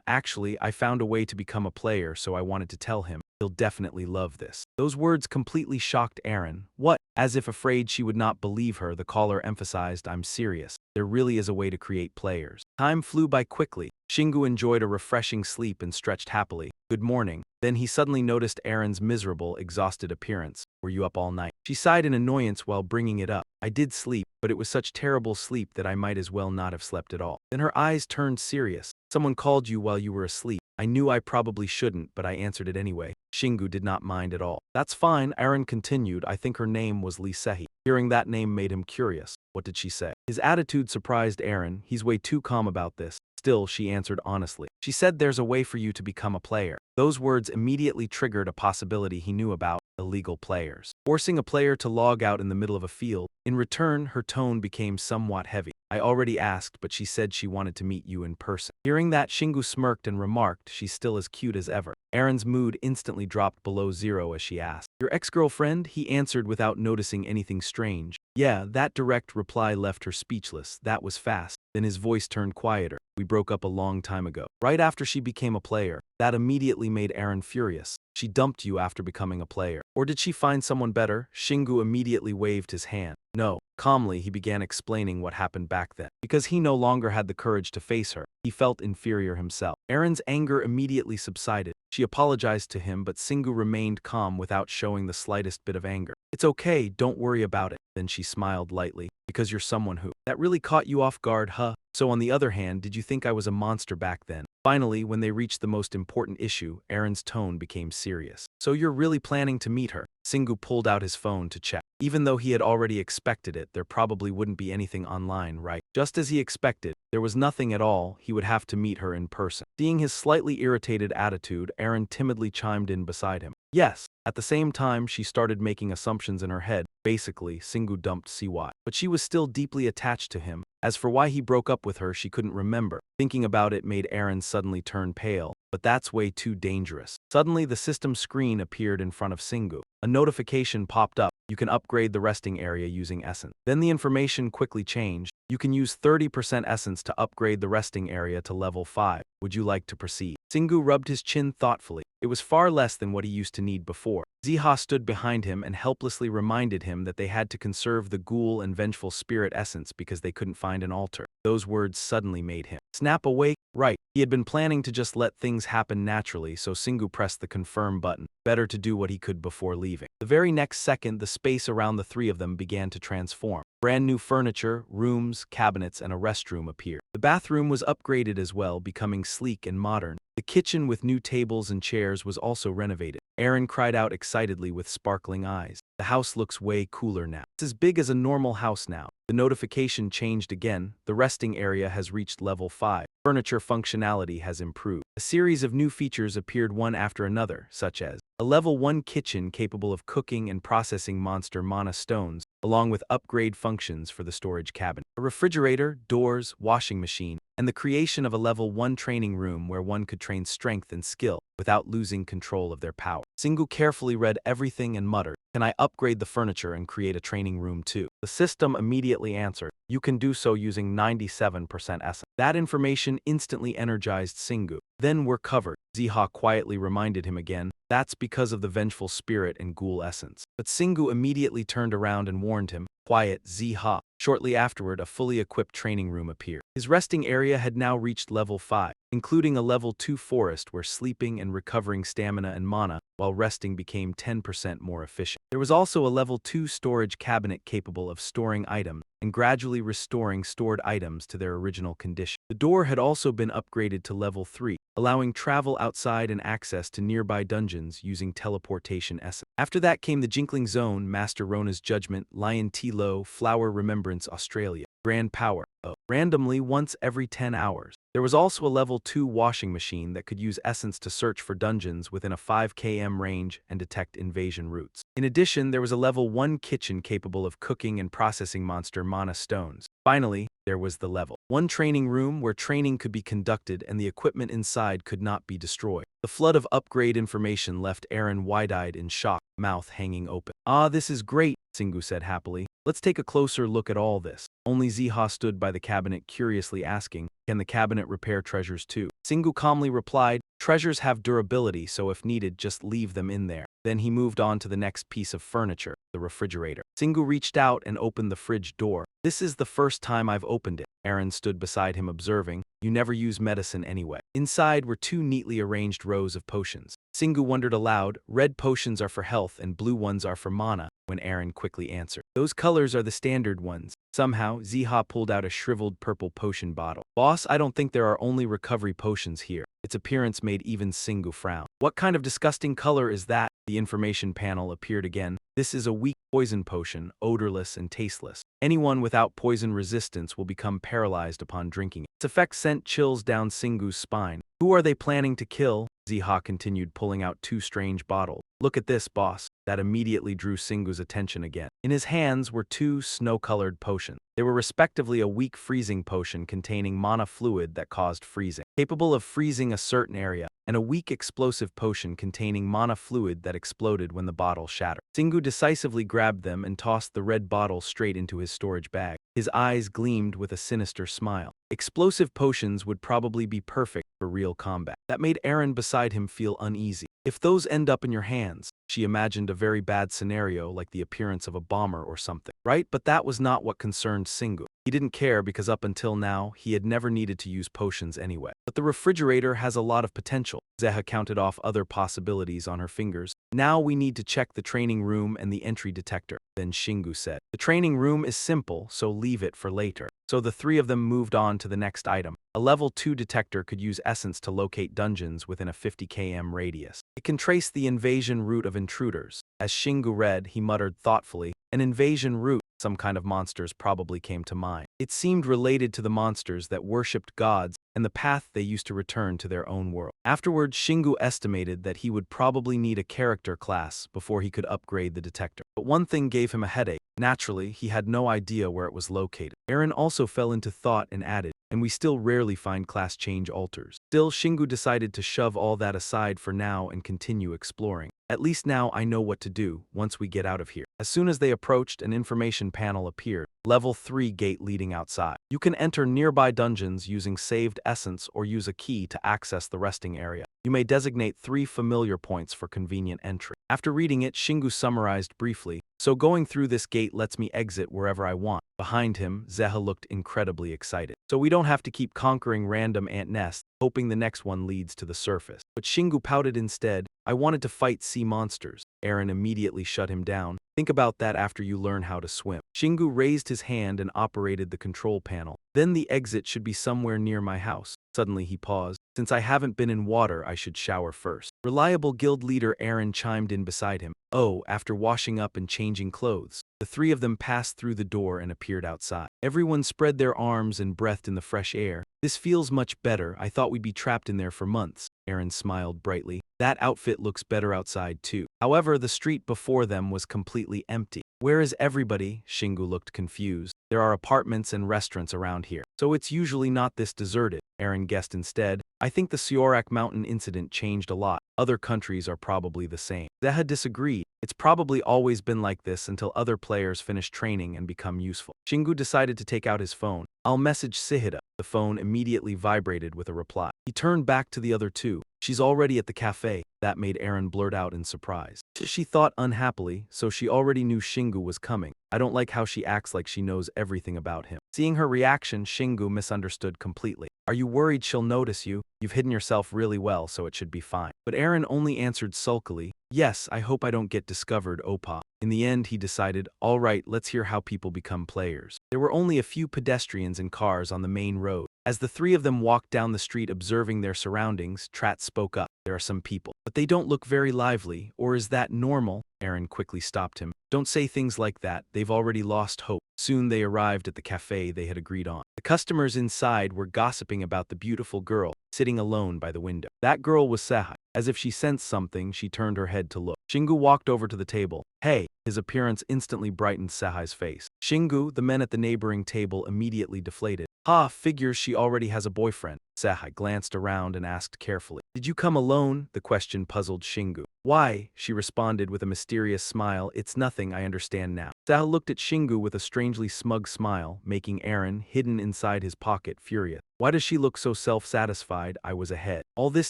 Actually, I found a way to become a player, so I wanted to tell him. He'll definitely love this. Those words completely shocked Aaron. What? As if afraid she would not believe her, the caller emphasized, I'm serious. There really is a way to create players. Time flew by quickly. Shingu enjoyed a refreshing sleep and stretched happily. Good morning. Then he suddenly noticed Aaron's miserable, exhausted appearance. Were you up all night? She sighed in annoyance while bringing it up. I did sleep, but it was such terrible sleep that I might as well not have slept at all. Then her eyes turned serious. Someone called you while you were asleep. I knew I probably shouldn't, but I answered it anyway. Shingu did not mind at all. That's fine, Aaron continued. I think her name was Lee Sehi. Hearing that name made him curious. What did she say? His attitude surprised Aaron. He's way too calm about this. Still, she answered honestly. She said there's a way for you to become a player. Those words immediately triggered a possibility he knew about: illegal players. Forcing a player to log out in the middle of a field. In return, her tone became somewhat heavy. I already asked, but she said she wanted to meet you in person. Hearing that, Shingu smirked and remarked, she's still as cute as ever. Aaron's mood instantly dropped below zero as she asked, your ex-girlfriend? He answered without noticing anything strange. Yeah, that direct reply left her speechless. That was fast. Then his voice turned quieter. We broke up a long time ago, right after she became a player. That immediately made Aaron furious. She dumped you after becoming a player. Or did she find someone better? Shingu immediately waved his hand. No. Calmly, he began explaining what happened back then. Because he no longer had the courage to face her, he felt inferior himself. Aaron's anger immediately subsided. She apologized to him, but Shingu remained calm without showing the slightest bit of anger. It's okay, don't worry about it. Then she smiled lightly. Because you're someone who. That really caught you off guard, huh? So on the other hand, did you think I was a monster back then? Finally, when they reached the most important issue, Aaron's tone became serious. So you're really planning to meet her? Shingu pulled out his phone to check. Even though he had already expected it, there probably wouldn't be anything online, right? Just as he expected, there was nothing at all. He would have to meet her in person. Seeing his slightly irritated attitude, Aaron timidly chimed in beside him. Yes. At the same time, she started making assumptions in her head. Basically, Shingu dumped CY. But she was still deeply attached to him. As for why he broke up with her, she couldn't remember. Thinking about it made Aaron suddenly turn pale. But that's way too dangerous. Suddenly, the system screen appeared in front of Shingu. A notification popped up. You can upgrade the resting area using Essence. Then the information quickly changed. You can use 30% Essence to upgrade the resting area to level 5. Would you like to proceed? Shingu rubbed his chin thoughtfully. It was far less than what he used to need before. Ziha stood behind him and helplessly reminded him that they had to conserve the ghoul and vengeful spirit essence because they couldn't find an altar. Those words suddenly made him snap awake. Right. He had been planning to just let things happen naturally, so Shingu pressed the confirm button. Better to do what he could before leaving. The very next second, the space around the three of them began to transform. Brand new furniture, rooms, cabinets, and a restroom appeared. The bathroom was upgraded as well, becoming sleek and modern. The kitchen with new tables and chairs was also renovated. Aaron cried out excitedly with sparkling eyes. The house looks way cooler now. It's as big as a normal house now. The notification changed again. The resting area has reached level 5. Furniture functionality has improved. A series of new features appeared one after another, such as a level 1 kitchen capable of cooking and processing monster mana stones, along with upgrade functions for the storage cabinet, a refrigerator, doors, washing machine, and the creation of a level 1 training room where one could train strength and skill without losing control of their power. Shingu carefully read everything and muttered, can I upgrade the furniture and create a training room too? The system immediately answered, you can do so using 97% essence. That information instantly energized Shingu. Then we're covered. Ziha quietly reminded him again, that's because of the vengeful spirit and ghoul essence. But Shingu immediately turned around and warned him, quiet, Ziha. Shortly afterward, a fully equipped training room appeared. His resting area had now reached level 5, including a level 2 forest where sleeping and recovering stamina and mana while resting became 10% more efficient. There was also a level 2 storage cabinet capable of storing items and gradually restoring stored items to their original condition. The door had also been upgraded to level 3, allowing travel outside and access to nearby dungeons using teleportation essence. After that came the Jinkling Zone, Master Rona's Judgment, Lion T-Lo, Flower Remembrance Australia, Grand Power, randomly once every 10 hours. There was also a level 2 washing machine that could use essence to search for dungeons within a 5 km range and detect invasion routes. In addition, there was a level 1 kitchen capable of cooking and processing monster mana stones. Finally, there was the level 1 training room where training could be conducted and the equipment inside could not be destroyed. The flood of upgrade information left Aaron wide-eyed in shock, mouth hanging open. Ah, this is great, Shingu said happily. Let's take a closer look at all this. Only Ziha stood by the cabinet curiously asking, can the cabinet repair treasures too? Shingu calmly replied, treasures have durability, so if needed, just leave them in there. Then he moved on to the next piece of furniture, the refrigerator. Shingu reached out and opened the fridge door. This is the first time I've opened it. Aaron stood beside him observing, you never use medicine anyway. Inside were 2 neatly arranged rows of potions. Singu wondered aloud. Red potions are for health and blue ones are for mana, when Aaron quickly answered. Those colors are the standard ones. Somehow, Ziha pulled out a shriveled purple potion bottle. Boss, I don't think there are only recovery potions here. Its appearance made even Singu frown. What kind of disgusting color is that? The information panel appeared again. This is a weak poison potion, odorless and tasteless. Anyone without poison resistance will become paralyzed upon drinking it. Its effect sent chills down Singu's spine. Who are they planning to kill? Ziha continued, pulling out two strange bottles. Look at this, boss. That immediately drew Singu's attention again. In his hands were two snow-colored potions. They were respectively a weak freezing potion containing mana fluid that caused freezing, capable of freezing a certain area, and a weak explosive potion containing mana fluid that exploded when the bottle shattered. Singu decisively grabbed them and tossed the red bottle straight into his storage bag. His eyes gleamed with a sinister smile. Explosive potions would probably be perfect for real combat. That made Aaron beside him feel uneasy. If those end up in your hands, she imagined a very bad scenario like the appearance of a bomber or something. Right? But that was not what concerned Singu. He didn't care because up until now, he had never needed to use potions anyway. But the refrigerator has a lot of potential. Zeha counted off other possibilities on her fingers. Now we need to check the training room and the entry detector. Then Shingu said, the training room is simple, so leave it for later. So the three of them moved on to the next item. A level 2 detector could use essence to locate dungeons within a 50 km radius. It can trace the invasion route of intruders. As Shingu read, he muttered thoughtfully, an invasion route. Some kind of monsters probably came to mind. It seemed related to the monsters that worshipped gods and the path they used to return to their own world. Afterwards, Shingu estimated that he would probably need a character class before he could upgrade the detector. But one thing gave him a headache. Naturally, he had no idea where it was located. Aaron also fell into thought and added, and we still rarely find class change altars. Still, Shingu decided to shove all that aside for now and continue exploring. At least now I know what to do once we get out of here. As soon as they approached, an information panel appeared. Level 3 gate leading outside. You can enter nearby dungeons using saved essence or use a key to access the resting area. You may designate 3 familiar points for convenient entry. After reading it, Shingu summarized briefly, so going through this gate lets me exit wherever I want. Behind him, Zeha looked incredibly excited. So we don't have to keep conquering random ant nests, hoping the next one leads to the surface. But Shingu pouted instead, I wanted to fight sea monsters. Aaron immediately shut him down. Think about that after you learn how to swim. Shingu raised his hand and operated the control panel. Then the exit should be somewhere near my house. Suddenly he paused. Since I haven't been in water, I should shower first. Reliable guild leader Aaron chimed in beside him. Oh, after washing up and changing clothes. The three of them passed through the door and appeared outside. Everyone spread their arms and breathed in the fresh air. This feels much better. I thought we'd be trapped in there for months. Aaron smiled brightly. That outfit looks better outside too. However, the street before them was completely empty. Where is everybody? Shingu looked confused. There are apartments and restaurants around here, so it's usually not this deserted. Aaron guessed instead. I think the Siorak Mountain incident changed a lot. Other countries are probably the same. Zeha disagreed. It's probably always been like this until other players finish training and become useful. Shingu decided to take out his phone. I'll message Sihida. The phone immediately vibrated with a reply. He turned back to the other two. She's already at the cafe. That made Aaron blurt out in surprise. She thought unhappily, so she already knew Shingu was coming. I don't like how she acts like she knows everything about him. Seeing her reaction, Shingu misunderstood completely. Are you worried she'll notice you? You've hidden yourself really well, so it should be fine. But Aaron only answered sulkily, yes, I hope I don't get discovered, Opa. In the end, he decided, all right, let's hear how people become players. There were only a few pedestrians and cars on the main road. As the three of them walked down the street observing their surroundings, Trat spoke up. There are some people, but they don't look very lively, or is that normal? Aaron quickly stopped him. Don't say things like that, they've already lost hope. Soon they arrived at the cafe they had agreed on. The customers inside were gossiping about the beautiful girl, sitting alone by the window. That girl was Sehai. As if she sensed something, she turned her head to look. Shingu walked over to the table. Hey! His appearance instantly brightened Sehai's face. Shingu, the men at the neighboring table immediately deflated. Ha, figures she already has a boyfriend. Sehai glanced around and asked carefully. Did you come alone? The question puzzled Shingu. Why? She responded with a mysterious smile. It's nothing, I understand now. Sehai looked at Shingu with a strangely smug smile, making Aaron, hidden inside his pocket, furious. Why does she look so self-satisfied? I was ahead. All this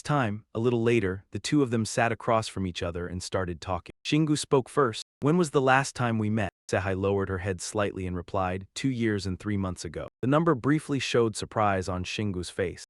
time, a little later, the two of them sat across from each other and started talking. Shingu spoke first. When was the last time we met? Sehai lowered her head slightly and replied, 2 years and 3 months ago. The number briefly showed surprise on Shingu's face.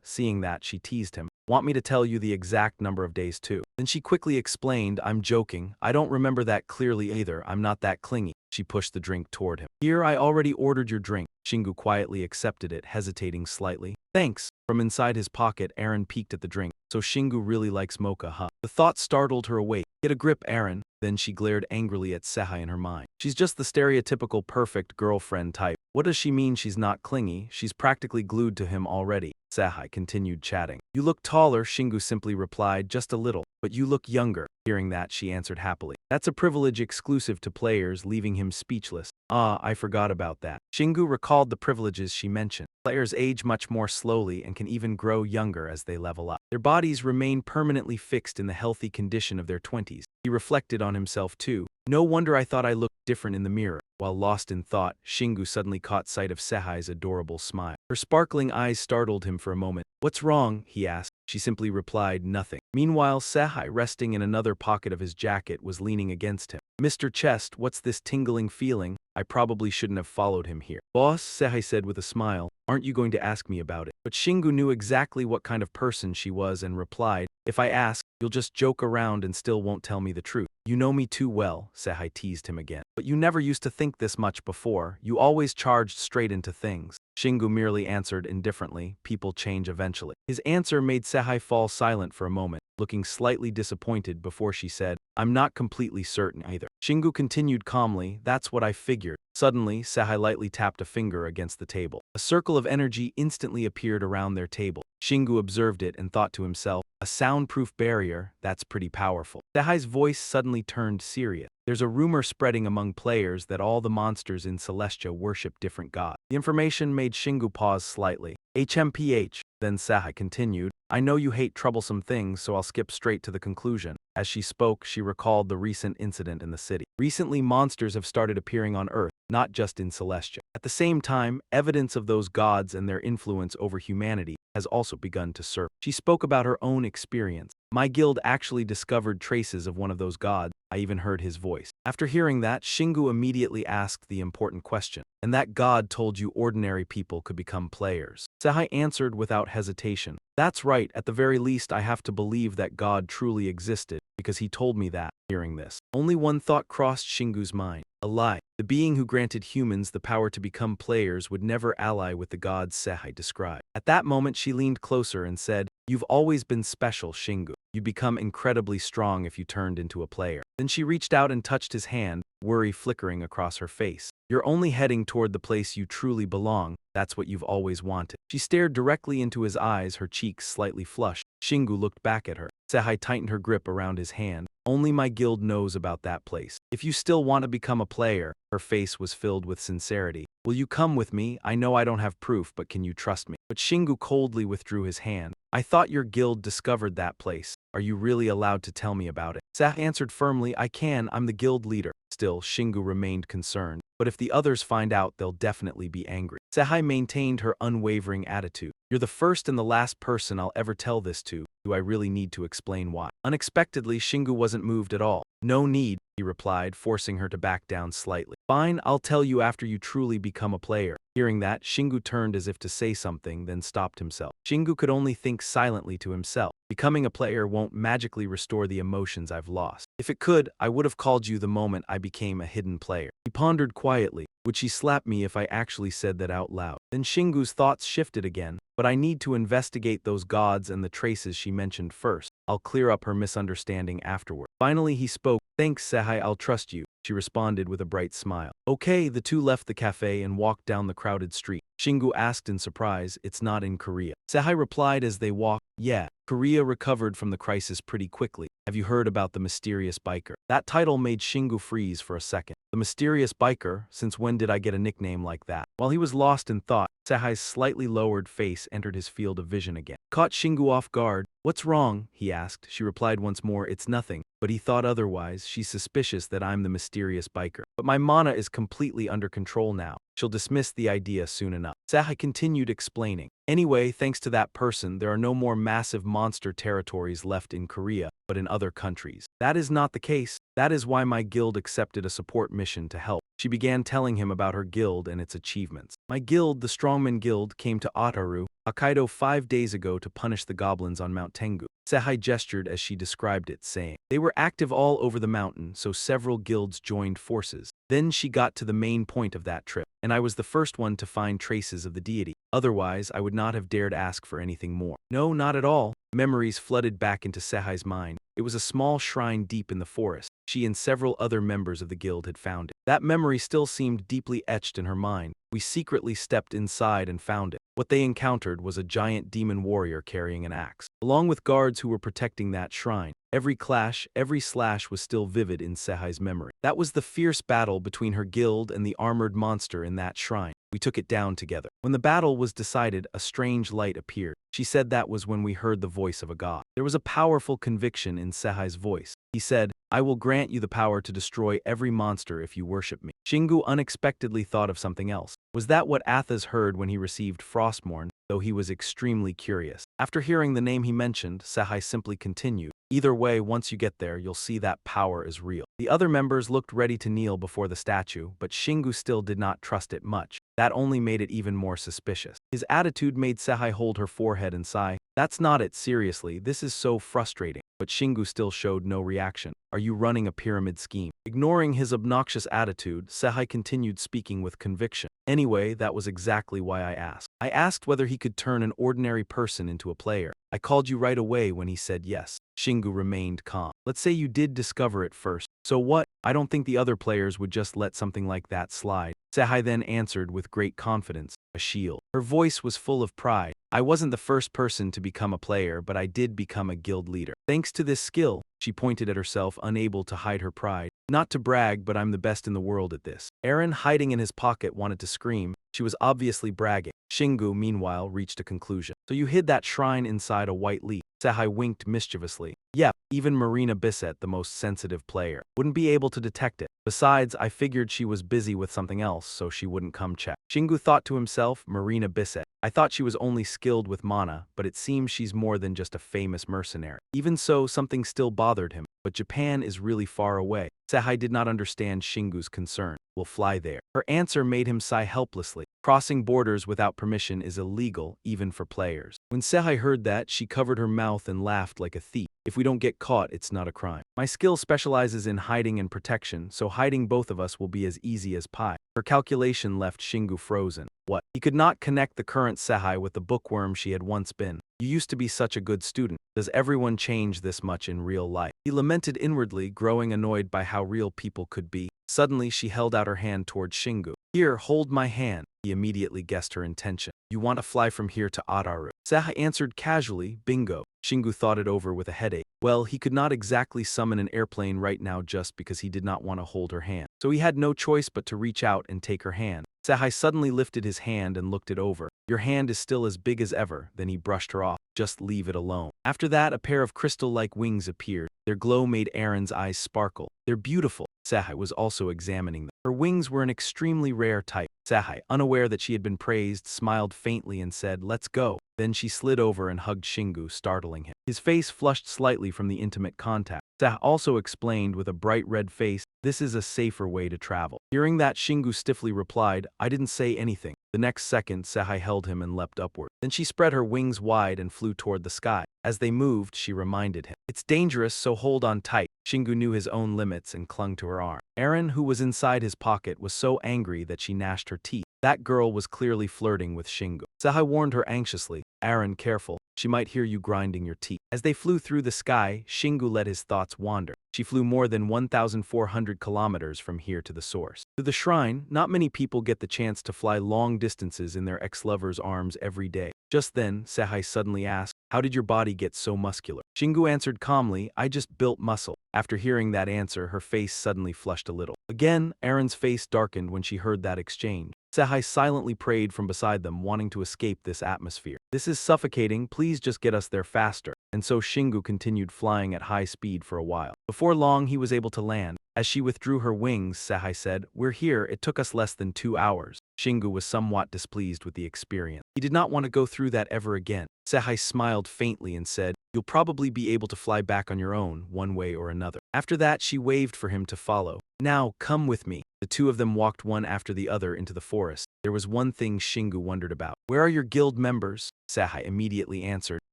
Seeing that, she teased him. Want me to tell you the exact number of days too? Then she quickly explained, I'm joking. I don't remember that clearly either. I'm not that clingy. She pushed the drink toward him. Here, I already ordered your drink. Shingu quietly accepted it, hesitating slightly. Thanks. From inside his pocket, Aaron peeked at the drink. So Shingu really likes mocha, huh? The thought startled her awake. Get a grip, Aaron. Then she glared angrily at Sehai in her mind. She's just the stereotypical perfect girlfriend type. What does she mean she's not clingy? She's practically glued to him already. Sehai continued chatting. You look taller, Shingu simply replied, just a little. But you look younger. Hearing that, she answered happily. That's a privilege exclusive to players, leaving him speechless. Ah, I forgot about that. Shingu recalled the privileges she mentioned. Players age much more slowly and can even grow younger as they level up. Their bodies remain permanently fixed in the healthy condition of their 20s. He reflected on himself too. No wonder I thought I looked different in the mirror. While lost in thought, Shingu suddenly caught sight of Sehai's adorable smile. Her sparkling eyes startled him for a moment. What's wrong? He asked. She simply replied, nothing. Meanwhile, Sehai, resting in another pocket of his jacket, was leaning against him. Mr. Chest, what's this tingling feeling? I probably shouldn't have followed him here. Boss, Sehai said with a smile, aren't you going to ask me about it? But Shingu knew exactly what kind of person she was and replied, if I ask, you'll just joke around and still won't tell me the truth. You know me too well, Sehai teased him again. But you never used to think this much before. You always charged straight into things. Shingu merely answered indifferently, people change eventually. His answer made Sehai fall silent for a moment, looking slightly disappointed before she said, I'm not completely certain either. Shingu continued calmly, that's what I figured. Suddenly, Sehai lightly tapped a finger against the table. A circle of energy instantly appeared around their table. Shingu observed it and thought to himself, a soundproof barrier, that's pretty powerful. Sehai's voice suddenly turned serious. There's a rumor spreading among players that all the monsters in Celestia worship different gods. The information made Shingu pause slightly. HMPH. Then Sehai continued, I know you hate troublesome things, so I'll skip straight to the conclusion. As she spoke, she recalled the recent incident in the city. Recently, monsters have started appearing on Earth, not just in Celestia. At the same time, evidence of those gods and their influence over humanity has also begun to surface. She spoke about her own experience. My guild actually discovered traces of one of those gods. I even heard his voice. After hearing that, Shingu immediately asked the important question. And that god told you ordinary people could become players? Sehai answered without hesitation. That's right, at the very least I have to believe that God truly existed, because he told me that. Hearing this, only one thought crossed Shingu's mind. A lie. The being who granted humans the power to become players would never ally with the gods Sehai described. At that moment she leaned closer and said, You've always been special, Shingu. You'd become incredibly strong if you turned into a player. Then she reached out and touched his hand, worry flickering across her face. You're only heading toward the place you truly belong. That's what you've always wanted. She stared directly into his eyes, her cheeks slightly flushed. Shingu looked back at her. Sehai tightened her grip around his hand. Only my guild knows about that place. If you still want to become a player, her face was filled with sincerity. Will you come with me? I know I don't have proof, but can you trust me? But Shingu coldly withdrew his hand. I thought your guild discovered that place. Are you really allowed to tell me about it? Sehai answered firmly, I can, I'm the guild leader. Still, Shingu remained concerned. But if the others find out, they'll definitely be angry. Sehai maintained her unwavering attitude. You're the first and the last person I'll ever tell this to. Do I really need to explain why? Unexpectedly, Shingu wasn't moved at all. No need, he replied, forcing her to back down slightly. Fine, I'll tell you after you truly become a player. Hearing that, Shingu turned as if to say something, then stopped himself. Shingu could only think silently to himself. Becoming a player won't magically restore the emotions I've lost. If it could, I would have called you the moment I became a hidden player. He pondered quietly. Would she slap me if I actually said that out loud? Then Shingu's thoughts shifted again. But I need to investigate those gods and the traces she mentioned first. I'll clear up her misunderstanding afterward. Finally he spoke. Thanks, Sehai, I'll trust you. She responded with a bright smile. Okay, the two left the cafe and walked down the crowded street. Shingu asked in surprise, it's not in Korea. Sehai replied as they walked, yeah, Korea recovered from the crisis pretty quickly. Have you heard about the mysterious biker? That title made Shingu freeze for a second. The mysterious biker? Since when did I get a nickname like that? While he was lost in thought, Sehai's slightly lowered face entered his field of vision again. Caught Shingu off guard. What's wrong? He asked. She replied once more, it's nothing. But he thought otherwise. She's suspicious that I'm the mysterious biker. But my mana is completely under control now. She'll dismiss the idea soon enough. Sehai continued explaining. Anyway, thanks to that person, there are no more massive monster territories left in Korea, but in other countries. That is not the case. That is why my guild accepted a support mission to help. She began telling him about her guild and its achievements. My guild, the Strongman Guild, came to Ataru, Hokkaido 5 days ago to punish the goblins on Mount Tengu. Sehai gestured as she described it, saying, they were active all over the mountain, so several guilds joined forces. Then she got to the main point of that trip, and I was the first one to find traces of the deity. Otherwise, I would not have dared ask for anything more. No, not at all. Memories flooded back into Sehai's mind. It was a small shrine deep in the forest. She and several other members of the guild had found it. That memory still seemed deeply etched in her mind. We secretly stepped inside and found it. What they encountered was a giant demon warrior carrying an axe, along with guards who were protecting that shrine. Every clash, every slash was still vivid in Sehai's memory. That was the fierce battle between her guild and the armored monster in that shrine. We took it down together. When the battle was decided, a strange light appeared. She said that was when we heard the voice of a god. There was a powerful conviction in Sehai's voice. He said, I will grant you the power to destroy every monster if you worship me. Shingu unexpectedly thought of something else. Was that what Athas heard when he received Frostmourne, though he was extremely curious? After hearing the name he mentioned, Sehai simply continued, either way, once you get there, you'll see that power is real. The other members looked ready to kneel before the statue, but Shingu still did not trust it much. That only made it even more suspicious. His attitude made Sehai hold her forehead and sigh. That's not it, seriously, this is so frustrating. But Shingu still showed no reaction. Are you running a pyramid scheme? Ignoring his obnoxious attitude, Sehai continued speaking with conviction. Anyway, that was exactly why I asked. I asked whether he could turn an ordinary person into a player. I called you right away when he said yes. Shingu remained calm. Let's say you did discover it first. So what? I don't think the other players would just let something like that slide. Sehai then answered with great confidence, a shield. Her voice was full of pride. I wasn't the first person to become a player, but I did become a guild leader. Thanks to this skill, she pointed at herself, unable to hide her pride. Not to brag, but I'm the best in the world at this. Aaron, hiding in his pocket, wanted to scream. She was obviously bragging. Shingu, meanwhile, reached a conclusion. So you hid that shrine inside a white leaf. Sehai winked mischievously. Yep, even Marina Bisset, the most sensitive player, wouldn't be able to detect it. Besides, I figured she was busy with something else, so she wouldn't come check. Shingu thought to himself, Marina Bisset. I thought she was only skilled with mana, but it seems she's more than just a famous mercenary. Even so, something still bothered him. But Japan is really far away. Sehai did not understand Shingu's concern. We'll fly there. Her answer made him sigh helplessly. Crossing borders without permission is illegal, even for players. When Sehai heard that, she covered her mouth and laughed like a thief. If we don't get caught, it's not a crime. My skill specializes in hiding and protection, so hiding both of us will be as easy as pie. Her calculation left Shingu frozen. What? He could not connect the current Sehai with the bookworm she had once been. You used to be such a good student. Does everyone change this much in real life? He lamented inwardly, growing annoyed by how real people could be. Suddenly, she held out her hand towards Shingu. Here, hold my hand. He immediately guessed her intention. You want to fly from here to Ataru? Sehai answered casually, bingo. Shingu thought it over with a headache. Well, he could not exactly summon an airplane right now just because he did not want to hold her hand. So he had no choice but to reach out and take her hand. Sehai suddenly lifted his hand and looked it over. Your hand is still as big as ever. Then he brushed her off. Just leave it alone. After that, a pair of crystal-like wings appeared. Their glow made Aaron's eyes sparkle. They're beautiful. Sehai was also examining them. Her wings were an extremely rare type. Sehai, unaware that she had been praised, smiled faintly and said, let's go. Then she slid over and hugged Shingu, startling him. His face flushed slightly from the intimate contact. Sehai also explained with a bright red face, this is a safer way to travel. Hearing that, Shingu stiffly replied, I didn't say anything. The next second, Sehai held him and leapt upward. Then she spread her wings wide and flew toward the sky. As they moved, she reminded him. It's dangerous, so hold on tight. Shingu knew his own limits and clung to her arm. Aaron, who was inside his pocket, was so angry that she gnashed her teeth. That girl was clearly flirting with Shingu. Sehai warned her anxiously, Aaron, careful. She might hear you grinding your teeth. As they flew through the sky, Shingu let his thoughts wander. She flew more than 1,400 kilometers from here to the source. To the shrine, not many people get the chance to fly long distances in their ex-lover's arms every day. Just then, Sehai suddenly asked, how did your body get so muscular? Shingu answered calmly, I just built muscle. After hearing that answer, her face suddenly flushed a little. Again, Aaron's face darkened when she heard that exchange. Sehai silently prayed from beside them, wanting to escape this atmosphere. This is suffocating, please just get us there faster. And so Shingu continued flying at high speed for a while. Before long, he was able to land. As she withdrew her wings, Sehai said, we're here, it took us less than 2 hours. Shingu was somewhat displeased with the experience. He did not want to go through that ever again. Sehai smiled faintly and said, "You'll probably be able to fly back on your own, one way or another." After that, she waved for him to follow. "Now, come with me." The two of them walked one after the other into the forest. There was one thing Shingu wondered about. "Where are your guild members?" Sehai immediately answered,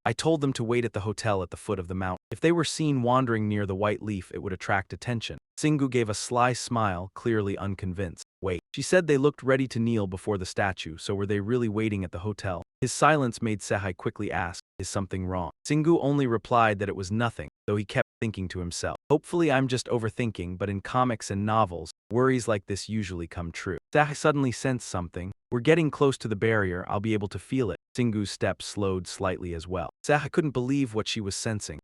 "I told them to wait at the hotel at the foot of the mountain. If they were seen wandering near the white leaf, it would attract attention." Shingu gave a sly smile, clearly unconvinced. "Wait." She said they looked ready to kneel before the statue, so were they really waiting at the hotel? His silence made Sehai quickly ask, "Is something wrong?" Shingu only replied that it was nothing, though he kept thinking to himself, "Hopefully I'm just overthinking, but in comics and novels, worries like this usually come true." Sehai suddenly sensed something. "We're getting close to the barrier, I'll be able to feel it." Shingu's steps slowed slightly as well. Sehai couldn't believe what she was sensing.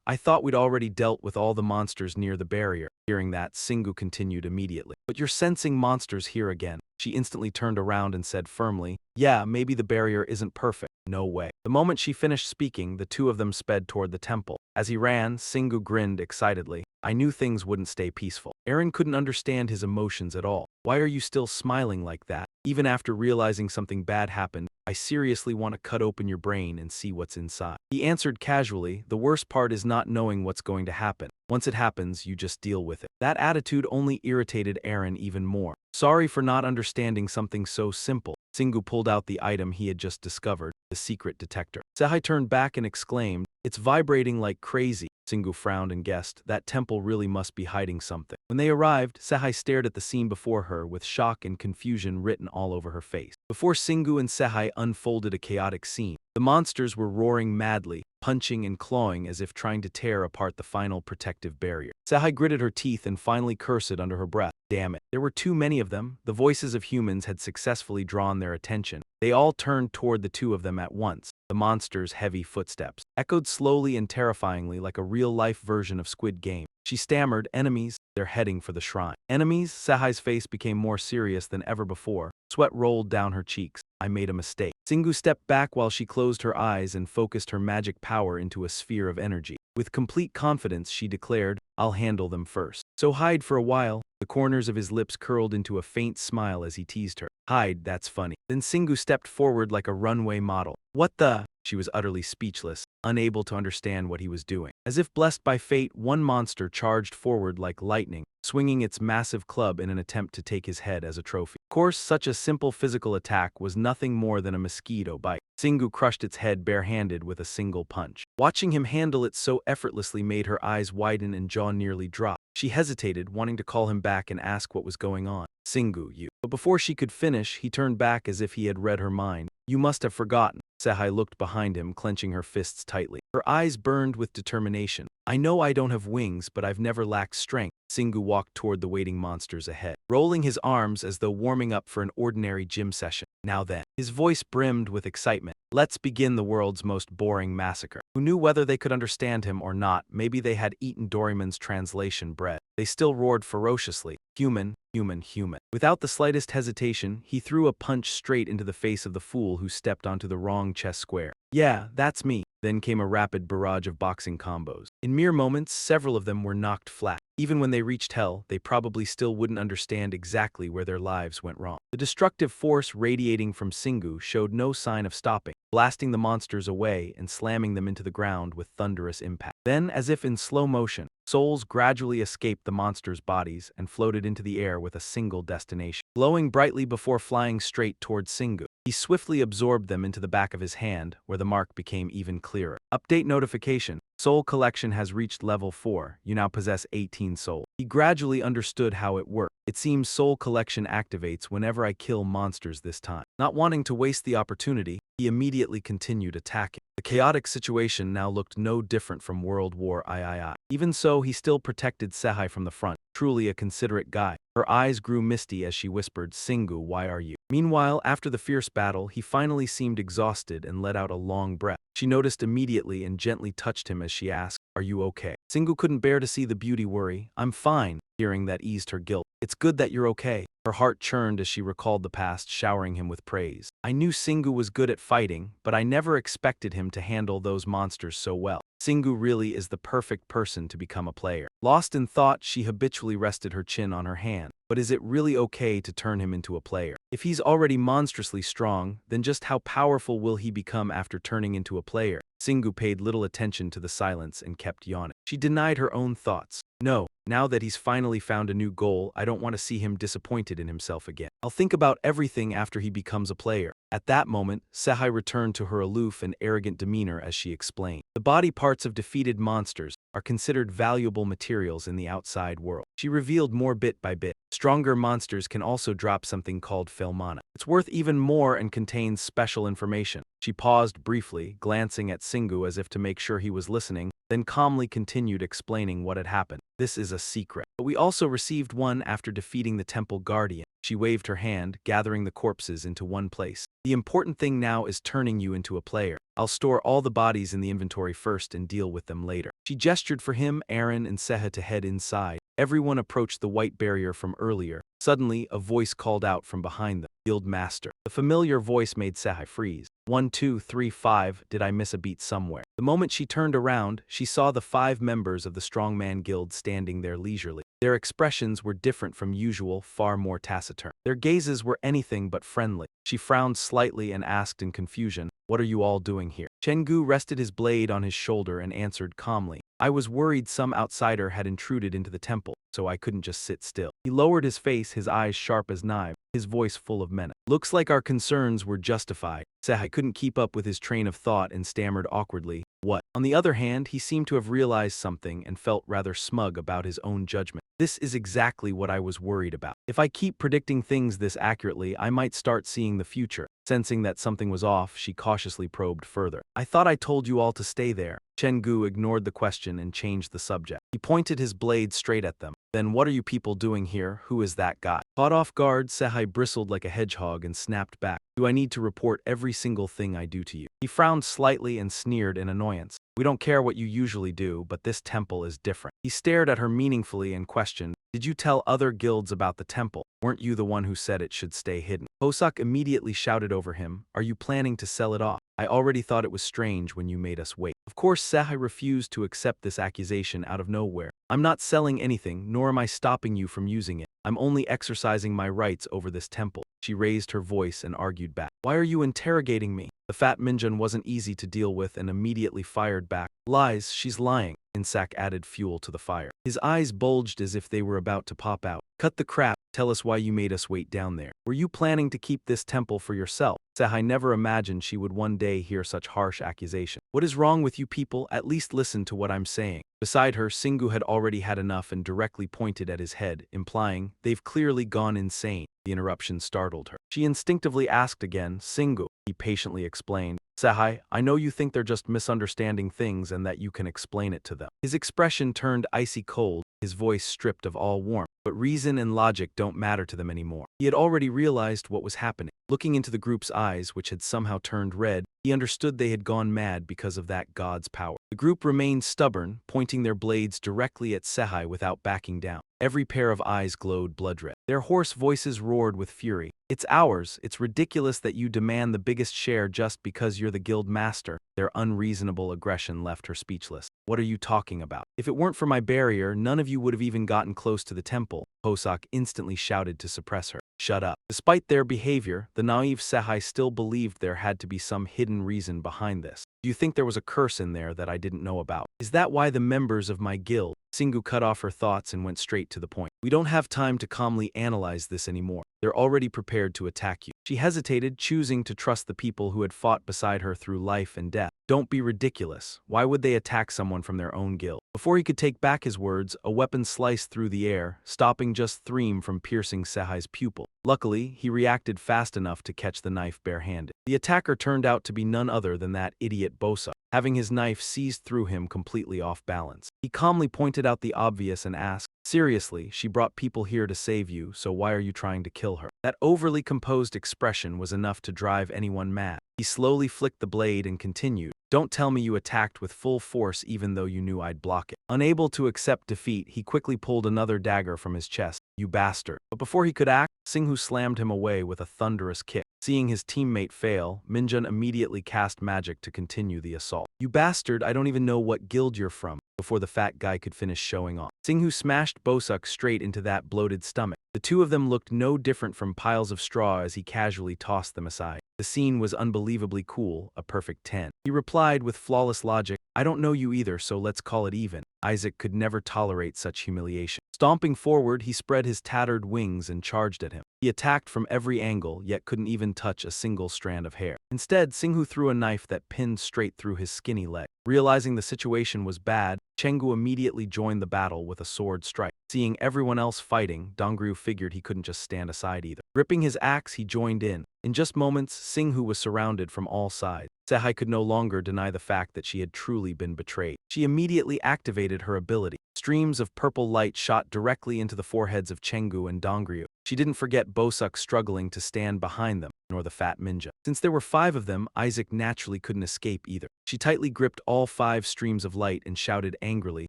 I thought we'd already dealt with all the monsters near the barrier." Hearing that, Shingu continued immediately, "But you're sensing monsters here again." She instantly turned around and said firmly, "Yeah, maybe the barrier isn't perfect." "No way." The moment she finished speaking, the two of them sped toward the temple. As he ran, Shingu grinned excitedly. "I knew things wouldn't stay peaceful." Eren couldn't understand his emotions at all. "Why are you still smiling like that? Even after realizing something bad happened, I seriously want to cut open your brain and see what's inside." He answered casually, "The worst part is not knowing what's going to happen. Once it happens, you just deal with it." That attitude only irritated Eren even more. Sorry for not understanding something so simple. Shingu pulled out the item he had just discovered, the secret detector. Sehai turned back and exclaimed, "It's vibrating like crazy." Shingu frowned and guessed, that temple really must be hiding something. When they arrived, Sehai stared at the scene before her with shock and confusion written all over her face. Before Shingu and Sehai unfolded a chaotic scene. The monsters were roaring madly, punching and clawing as if trying to tear apart the final protective barrier. Sehai gritted her teeth and finally cursed under her breath. Damn it. There were too many of them. The voices of humans had successfully drawn their attention. They all turned toward the two of them at once. The monster's heavy footsteps echoed slowly and terrifyingly like a real-life version of Squid Game. She stammered, "Enemies, they're heading for the shrine." "Enemies?" Sehai's face became more serious than ever before. Sweat rolled down her cheeks. "I made a mistake." Shingu stepped back while she closed her eyes and focused her magic power into a sphere of energy. With complete confidence, she declared, "I'll handle them first." "So hide for a while." The corners of his lips curled into a faint smile as he teased her. "Hide, that's funny." Then Shingu stepped forward like a runway model. "What the?" She was utterly speechless, unable to understand what he was doing. As if blessed by fate, one monster charged forward like lightning, swinging its massive club in an attempt to take his head as a trophy. Of course, such a simple physical attack was nothing more than a mosquito bite. Shingu crushed its head barehanded with a single punch. Watching him handle it so effortlessly made her eyes widen and jaw nearly drop. She hesitated, wanting to call him back and ask what was going on. "Shingu, you..." But before she could finish, he turned back as if he had read her mind. "You must have forgotten." Sehai looked behind him, clenching her fists tightly. Her eyes burned with determination. "I know I don't have wings, but I've never lacked strength." Shingu walked toward the waiting monsters ahead, rolling his arms as though warming up for an ordinary gym session. "Now then." His voice brimmed with excitement. "Let's begin the world's most boring massacre." Who knew whether they could understand him or not? Maybe they had eaten Doraemon's translation bread. They still roared ferociously. "Human, human, human." Without the slightest hesitation, he threw a punch straight into the face of the fool who stepped onto the wrong chess square. "Yeah, that's me." Then came a rapid barrage of boxing combos. In mere moments, several of them were knocked flat. Even when they reached hell, they probably still wouldn't understand exactly where their lives went wrong. The destructive force radiating from Shingu showed no sign of stopping, blasting the monsters away and slamming them into the ground with thunderous impact. Then, as if in slow motion, souls gradually escaped the monsters' bodies and floated into the air with a single destination, glowing brightly before flying straight towards Shingu. He swiftly absorbed them into the back of his hand, where the mark became even clearer. Update notification. Soul collection has reached level 4. You now possess 18 souls. He gradually understood how it worked. It seems soul collection activates whenever I kill monsters this time. Not wanting to waste the opportunity, he immediately continued attacking. The chaotic situation now looked no different from World War III. Even so, he still protected Sehai from the front. Truly a considerate guy. Her eyes grew misty as she whispered, "Shingu, why are you?" Meanwhile, after the fierce battle, he finally seemed exhausted and let out a long breath. She noticed immediately and gently touched him as she asked, "Are you okay?" Shingu couldn't bear to see the beauty worry. "I'm fine." Hearing that eased her guilt. "It's good that you're okay." Her heart churned as she recalled the past, showering him with praise. "I knew Shingu was good at fighting, but I never expected him to handle those monsters so well. Shingu really is the perfect person to become a player." Lost in thought, she habitually rested her chin on her hand. but is it really okay to turn him into a player? If he's already monstrously strong, then just how powerful will he become after turning into a player? Singu paid little attention to the silence and kept yawning. She denied her own thoughts. No, now that he's finally found a new goal, I don't want to see him disappointed in himself again. I'll think about everything after he becomes a player. At that moment, Sehai returned to her aloof and arrogant demeanor as she explained. The body parts of defeated monsters are considered valuable materials in the outside world. She revealed more bit by bit. Stronger monsters can also drop something called Filmana. It's worth even more and contains special information. She paused briefly, glancing at Singu as if to make sure he was listening, then calmly continued explaining what had happened. This is a secret. But we also received one after defeating the temple guardian. She waved her hand, gathering the corpses into one place. The important thing now is turning you into a player. I'll store all the bodies in the inventory first and deal with them later. She gestured for him, Aaron, and Seha to head inside. Everyone approached the white barrier from earlier. Suddenly, a voice called out from behind them. Guild Master. The familiar voice made Sehai freeze. 1, 2, 3, 5, did I miss a beat somewhere? The moment she turned around, she saw the 5 members of the Strongman Guild standing there leisurely. Their expressions were different from usual, far more taciturn. Their gazes were anything but friendly. She frowned slightly and asked in confusion, "What are you all doing here?" Chenggu rested his blade on his shoulder and answered calmly, "I was worried some outsider had intruded into the temple, so I couldn't just sit still." He lowered his face, his eyes sharp as knives, his voice full of menace. "Looks like our concerns were justified." Sehai couldn't keep up with his train of thought and stammered awkwardly, "What?" On the other hand, he seemed to have realized something and felt rather smug about his own judgment. "This is exactly what I was worried about. If I keep predicting things this accurately, I might start seeing the future." Sensing that something was off, she cautiously probed further. "I thought I told you all to stay there." Chenggu ignored the question and changed the subject. He pointed his blade straight at them. "Then what are you people doing here? Who is that guy?" Caught off guard, Sehai bristled like a hedgehog and snapped back. "Do I need to report every single thing I do to you?" He frowned slightly and sneered in annoyance. "We don't care what you usually do, but this temple is different." He stared at her meaningfully and questioned, "Did you tell other guilds about the temple? Weren't you the one who said it should stay hidden?" Hosak immediately shouted over him, "Are you planning to sell it off? I already thought it was strange when you made us wait." Of course, Sehai refused to accept this accusation out of nowhere. "I'm not selling anything, nor am I stopping you from using it. I'm only exercising my rights over this temple." She raised her voice and argued back. "Why are you interrogating me?" The fat Minjun wasn't easy to deal with and immediately fired back. "Lies, she's lying." Insak added fuel to the fire. His eyes bulged as if they were about to pop out. "Cut the crap. Tell us why you made us wait down there. Were you planning to keep this temple for yourself?" Sehai never imagined she would one day hear such harsh accusation. "What is wrong with you people? At least listen to what I'm saying." Beside her, Singu had already had enough and directly pointed at his head, implying, "They've clearly gone insane." The interruption startled her. She instinctively asked again, "Singu," he patiently explained. "Sehai, I know you think they're just misunderstanding things and that you can explain it to them." His expression turned icy cold, his voice stripped of all warmth. But reason and logic don't matter to them anymore. He had already realized what was happening. Looking into the group's eyes, which had somehow turned red, he understood they had gone mad because of that god's power. The group remained stubborn, pointing their blades directly at Sehai without backing down. Every pair of eyes glowed blood red. Their hoarse voices roared with fury. "It's ours. It's ridiculous that you demand the biggest share just because you're the guild master." Their unreasonable aggression left her speechless. "What are you talking about? If it weren't for my barrier, none of you would have even gotten close to the temple." Hosak instantly shouted to suppress her. "Shut up." Despite their behavior, the naive Sehai still believed there had to be some hidden reason behind this. "Do you think there was a curse in there that I didn't know about? Is that why the members of my guild?" Singu cut off her thoughts and went straight to the point. "We don't have time to calmly analyze this anymore. They're already prepared to attack you." She hesitated, choosing to trust the people who had fought beside her through life and death. "Don't be ridiculous. Why would they attack someone from their own guild?" Before he could take back his words, a weapon sliced through the air, stopping just Threem from piercing Sehai's pupil. Luckily, he reacted fast enough to catch the knife barehanded. The attacker turned out to be none other than that idiot Bosa, having his knife seized through him completely off balance. He calmly pointed out the obvious and asked, "Seriously, she brought people here to save you, so why are you trying to kill her?" That overly composed expression was enough to drive anyone mad. He slowly flicked the blade and continued, "Don't tell me you attacked with full force even though you knew I'd block it." Unable to accept defeat, he quickly pulled another dagger from his chest. "You bastard." But before he could act, Singhu slammed him away with a thunderous kick. Seeing his teammate fail, Minjun immediately cast magic to continue the assault. "You bastard, I don't even know what guild you're from," before the fat guy could finish showing off. Singhu smashed Bosuk straight into that bloated stomach. The two of them looked no different from piles of straw as he casually tossed them aside. The scene was unbelievably cool, a perfect 10. He replied with flawless logic, "I don't know you either, so let's call it even." Isaac could never tolerate such humiliation. Stomping forward, he spread his tattered wings and charged at him. He attacked from every angle, yet couldn't even touch a single strand of hair. Instead, Singhu threw a knife that pinned straight through his skinny leg. Realizing the situation was bad, Chenggu immediately joined the battle with a sword strike. Seeing everyone else fighting, Dongryu figured he couldn't just stand aside either. Gripping his axe, he joined in. In just moments, Singhu was surrounded from all sides. Sehai could no longer deny the fact that she had truly been betrayed. She immediately activated her ability. Streams of purple light shot directly into the foreheads of Chenggu and Dongryu. She didn't forget Bosuk struggling to stand behind them, nor the fat ninja. Since there were 5 of them, Isaac naturally couldn't escape either. She tightly gripped all 5 streams of light and shouted angrily,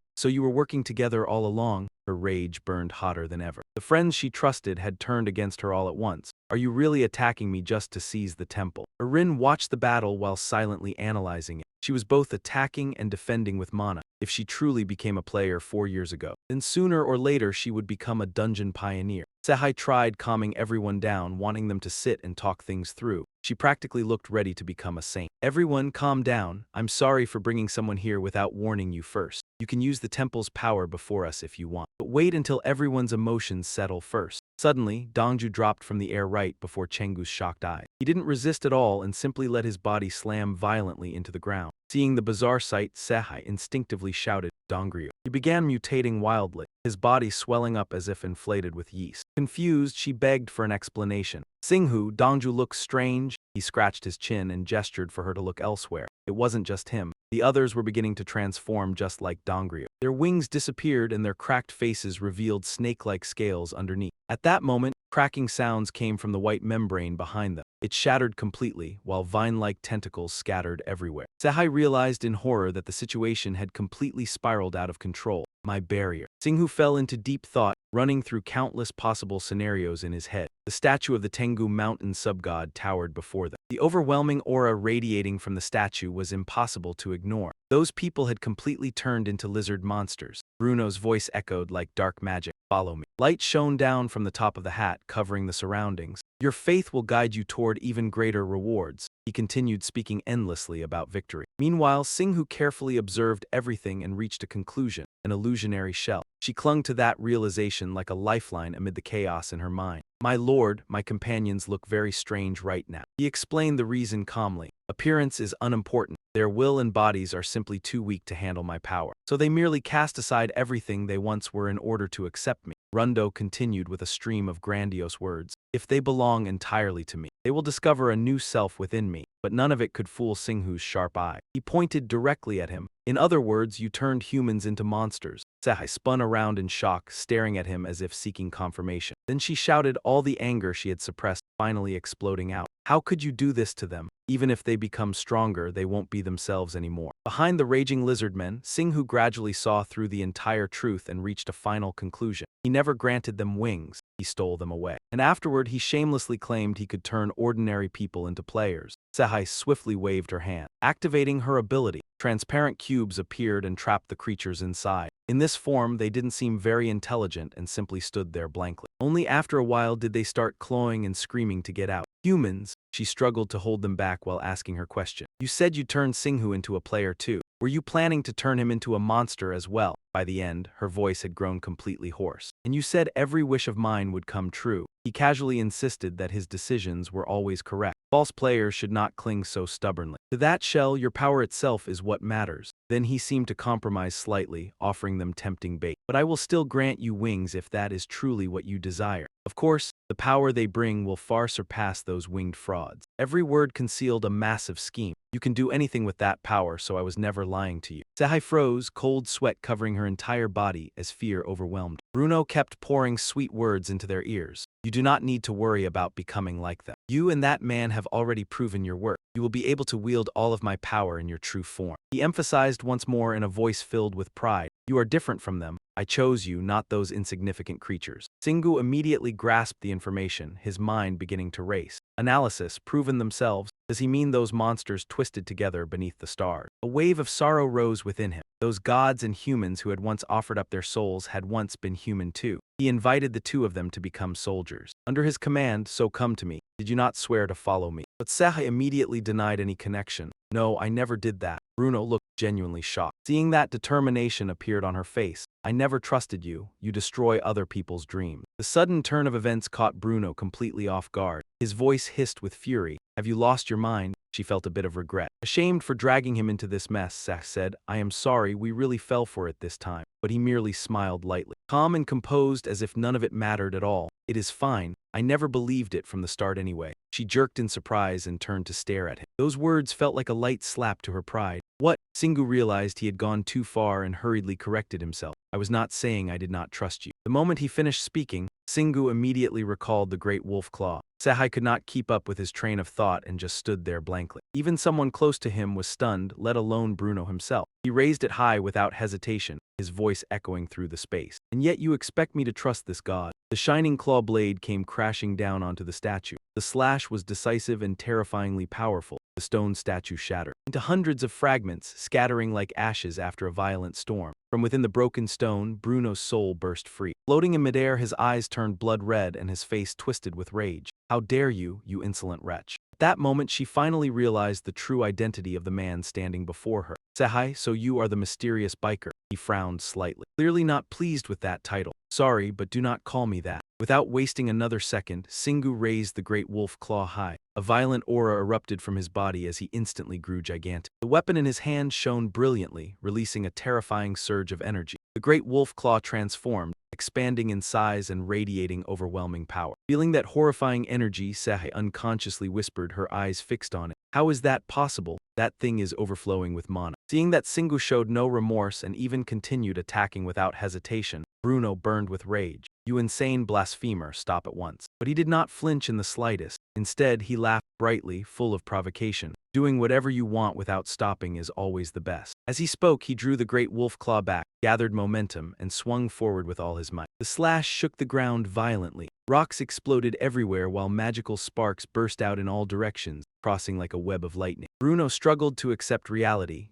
"So you were working together all along?" Her rage burned hotter than ever. The friends she trusted had turned against her all at once. "Are you really attacking me just to seize the temple?" Erin watched the battle while silently analyzing it. She was both attacking and defending with mana. If she truly became a player 4 years ago, then sooner or later she would become a dungeon pioneer. Sehai tried calming everyone down, wanting them to sit and talk things through. She practically looked ready to become a saint. "Everyone, calm down. I'm sorry for bringing someone here without warning you first. You can use the temple's power before us if you want. But wait until everyone's emotions settle first." Suddenly, Dongju dropped from the air right before Chenggu's shocked eye. He didn't resist at all and simply let his body slam violently into the ground. Seeing the bizarre sight, Sehai instinctively shouted, "Dongryu." He began mutating wildly, his body swelling up as if inflated with yeast. Confused, she begged for an explanation. "Singhu, Dongju looks strange." He scratched his chin and gestured for her to look elsewhere. It wasn't just him. The others were beginning to transform just like Dongryu. Their wings disappeared and their cracked faces revealed snake-like scales underneath. At that moment, cracking sounds came from the white membrane behind them. It shattered completely, while vine-like tentacles scattered everywhere. Sehai realized in horror that the situation had completely spiraled out of control. "My barrier." Singhu fell into deep thought, running through countless possible scenarios in his head. The statue of the Tengu mountain subgod towered before them. The overwhelming aura radiating from the statue was impossible to ignore. Those people had completely turned into lizard monsters. Bruno's voice echoed like dark magic, "Follow me." Light shone down from the top of the hat, covering the surroundings. "Your faith will guide you toward even greater rewards." He continued speaking endlessly about victory. Meanwhile, Singhu carefully observed everything and reached a conclusion: an illusionary shell. She clung to that realization like a lifeline amid the chaos in her mind. "My lord, my companions look very strange right now." He explained the reason calmly. "Appearance is unimportant. Their will and bodies are simply too weak to handle my power. So they merely cast aside everything they once were in order to accept me." Rundo continued with a stream of grandiose words. "If they belong entirely to me, they will discover a new self within me." But none of it could fool Singhu's sharp eye. He pointed directly at him. "In other words, you turned humans into monsters." Sehai spun around in shock, staring at him as if seeking confirmation. Then she shouted, all the anger she had suppressed finally exploding out. "How could you do this to them? Even if they become stronger, they won't be themselves anymore." Behind the raging lizardmen, Singhu gradually saw through the entire truth and reached a final conclusion. He never granted them wings, he stole them away. And afterward, he shamelessly claimed he could turn ordinary people into players. Sehai swiftly waved her hand. Activating her ability, transparent cubes appeared and trapped the creatures inside. In this form, they didn't seem very intelligent and simply stood there blankly. Only after a while did they start clawing and screaming to get out. "Humans," she struggled to hold them back while asking her question. "You said you turned Singhu into a player too. Were you planning to turn him into a monster as well?" By the end, her voice had grown completely hoarse. "And you said every wish of mine would come true." He casually insisted that his decisions were always correct. False players should not cling so stubbornly. "To that shell, your power itself is what matters." Then he seemed to compromise slightly, offering them tempting bait. "But I will still grant you wings if that is truly what you desire. Of course, the power they bring will far surpass those winged frauds." Every word concealed a massive scheme. "You can do anything with that power, so I was never lying to you." Sehai froze, cold sweat covering her entire body as fear overwhelmed. Bruno kept pouring sweet words into their ears. "You do not need to worry about becoming like them. You and that man have already proven your worth. You will be able to wield all of my power in your true form." He emphasized once more in a voice filled with pride. You are different from them. I chose you, not those insignificant creatures. Singu immediately grasped the information, his mind beginning to race. Analysis, proven themselves. Does he mean those monsters twisted together beneath the stars? A wave of sorrow rose within him. Those gods and humans who had once offered up their souls had once been human too. He invited the two of them to become soldiers. Under his command, so come to me. Did you not swear to follow me? But Sehe immediately denied any connection. No, I never did that. Bruno looked genuinely shocked. Seeing that determination appeared on her face. I never trusted you. You destroy other people's dreams. The sudden turn of events caught Bruno completely off guard. His voice hissed with fury. Have you lost your mind? She felt a bit of regret. Ashamed for dragging him into this mess, Sehe said, I am sorry, we really fell for it this time. But he merely smiled lightly. Calm and composed as if none of it mattered at all. It is fine. I never believed it from the start anyway. She jerked in surprise and turned to stare at him. Those words felt like a light slap to her pride. What? Singu realized he had gone too far and hurriedly corrected himself. I was not saying I did not trust you. The moment he finished speaking, Singu immediately recalled the great wolf claw. Sehe could not keep up with his train of thought and just stood there blankly. Even someone close to him was stunned, let alone Bruno himself. He raised it high without hesitation, his voice echoing through the space. And yet you expect me to trust this god? The shining claw blade came crashing down onto the statue. The slash was decisive and terrifyingly powerful. The stone statue shattered into hundreds of fragments, scattering like ashes after a violent storm. From within the broken stone, Bruno's soul burst free. Floating in midair, his eyes turned blood red and his face twisted with rage. How dare you, you insolent wretch. At that moment, she finally realized the true identity of the man standing before her. Sehe, so you are the mysterious biker. He frowned slightly, clearly not pleased with that title. Sorry, but do not call me that. Without wasting another second, Singu raised the great wolf claw high. A violent aura erupted from his body as he instantly grew gigantic. The weapon in his hand shone brilliantly, releasing a terrifying surge of energy. The great wolf claw transformed, expanding in size and radiating overwhelming power. Feeling that horrifying energy, Sehe unconsciously whispered, her eyes fixed on it. How is that possible? That thing is overflowing with mana. Seeing that Singu showed no remorse and even continued attacking without hesitation, Bruno burned with rage. You insane blasphemer, stop at once. But he did not flinch in the slightest. Instead, he laughed brightly, full of provocation. Doing whatever you want without stopping is always the best. As he spoke, he drew the great wolf claw back, gathered momentum, and swung forward with all his might. The slash shook the ground violently. Rocks exploded everywhere while magical sparks burst out in all directions, crossing like a web of lightning. Bruno struggled to accept reality.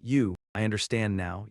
I understand now,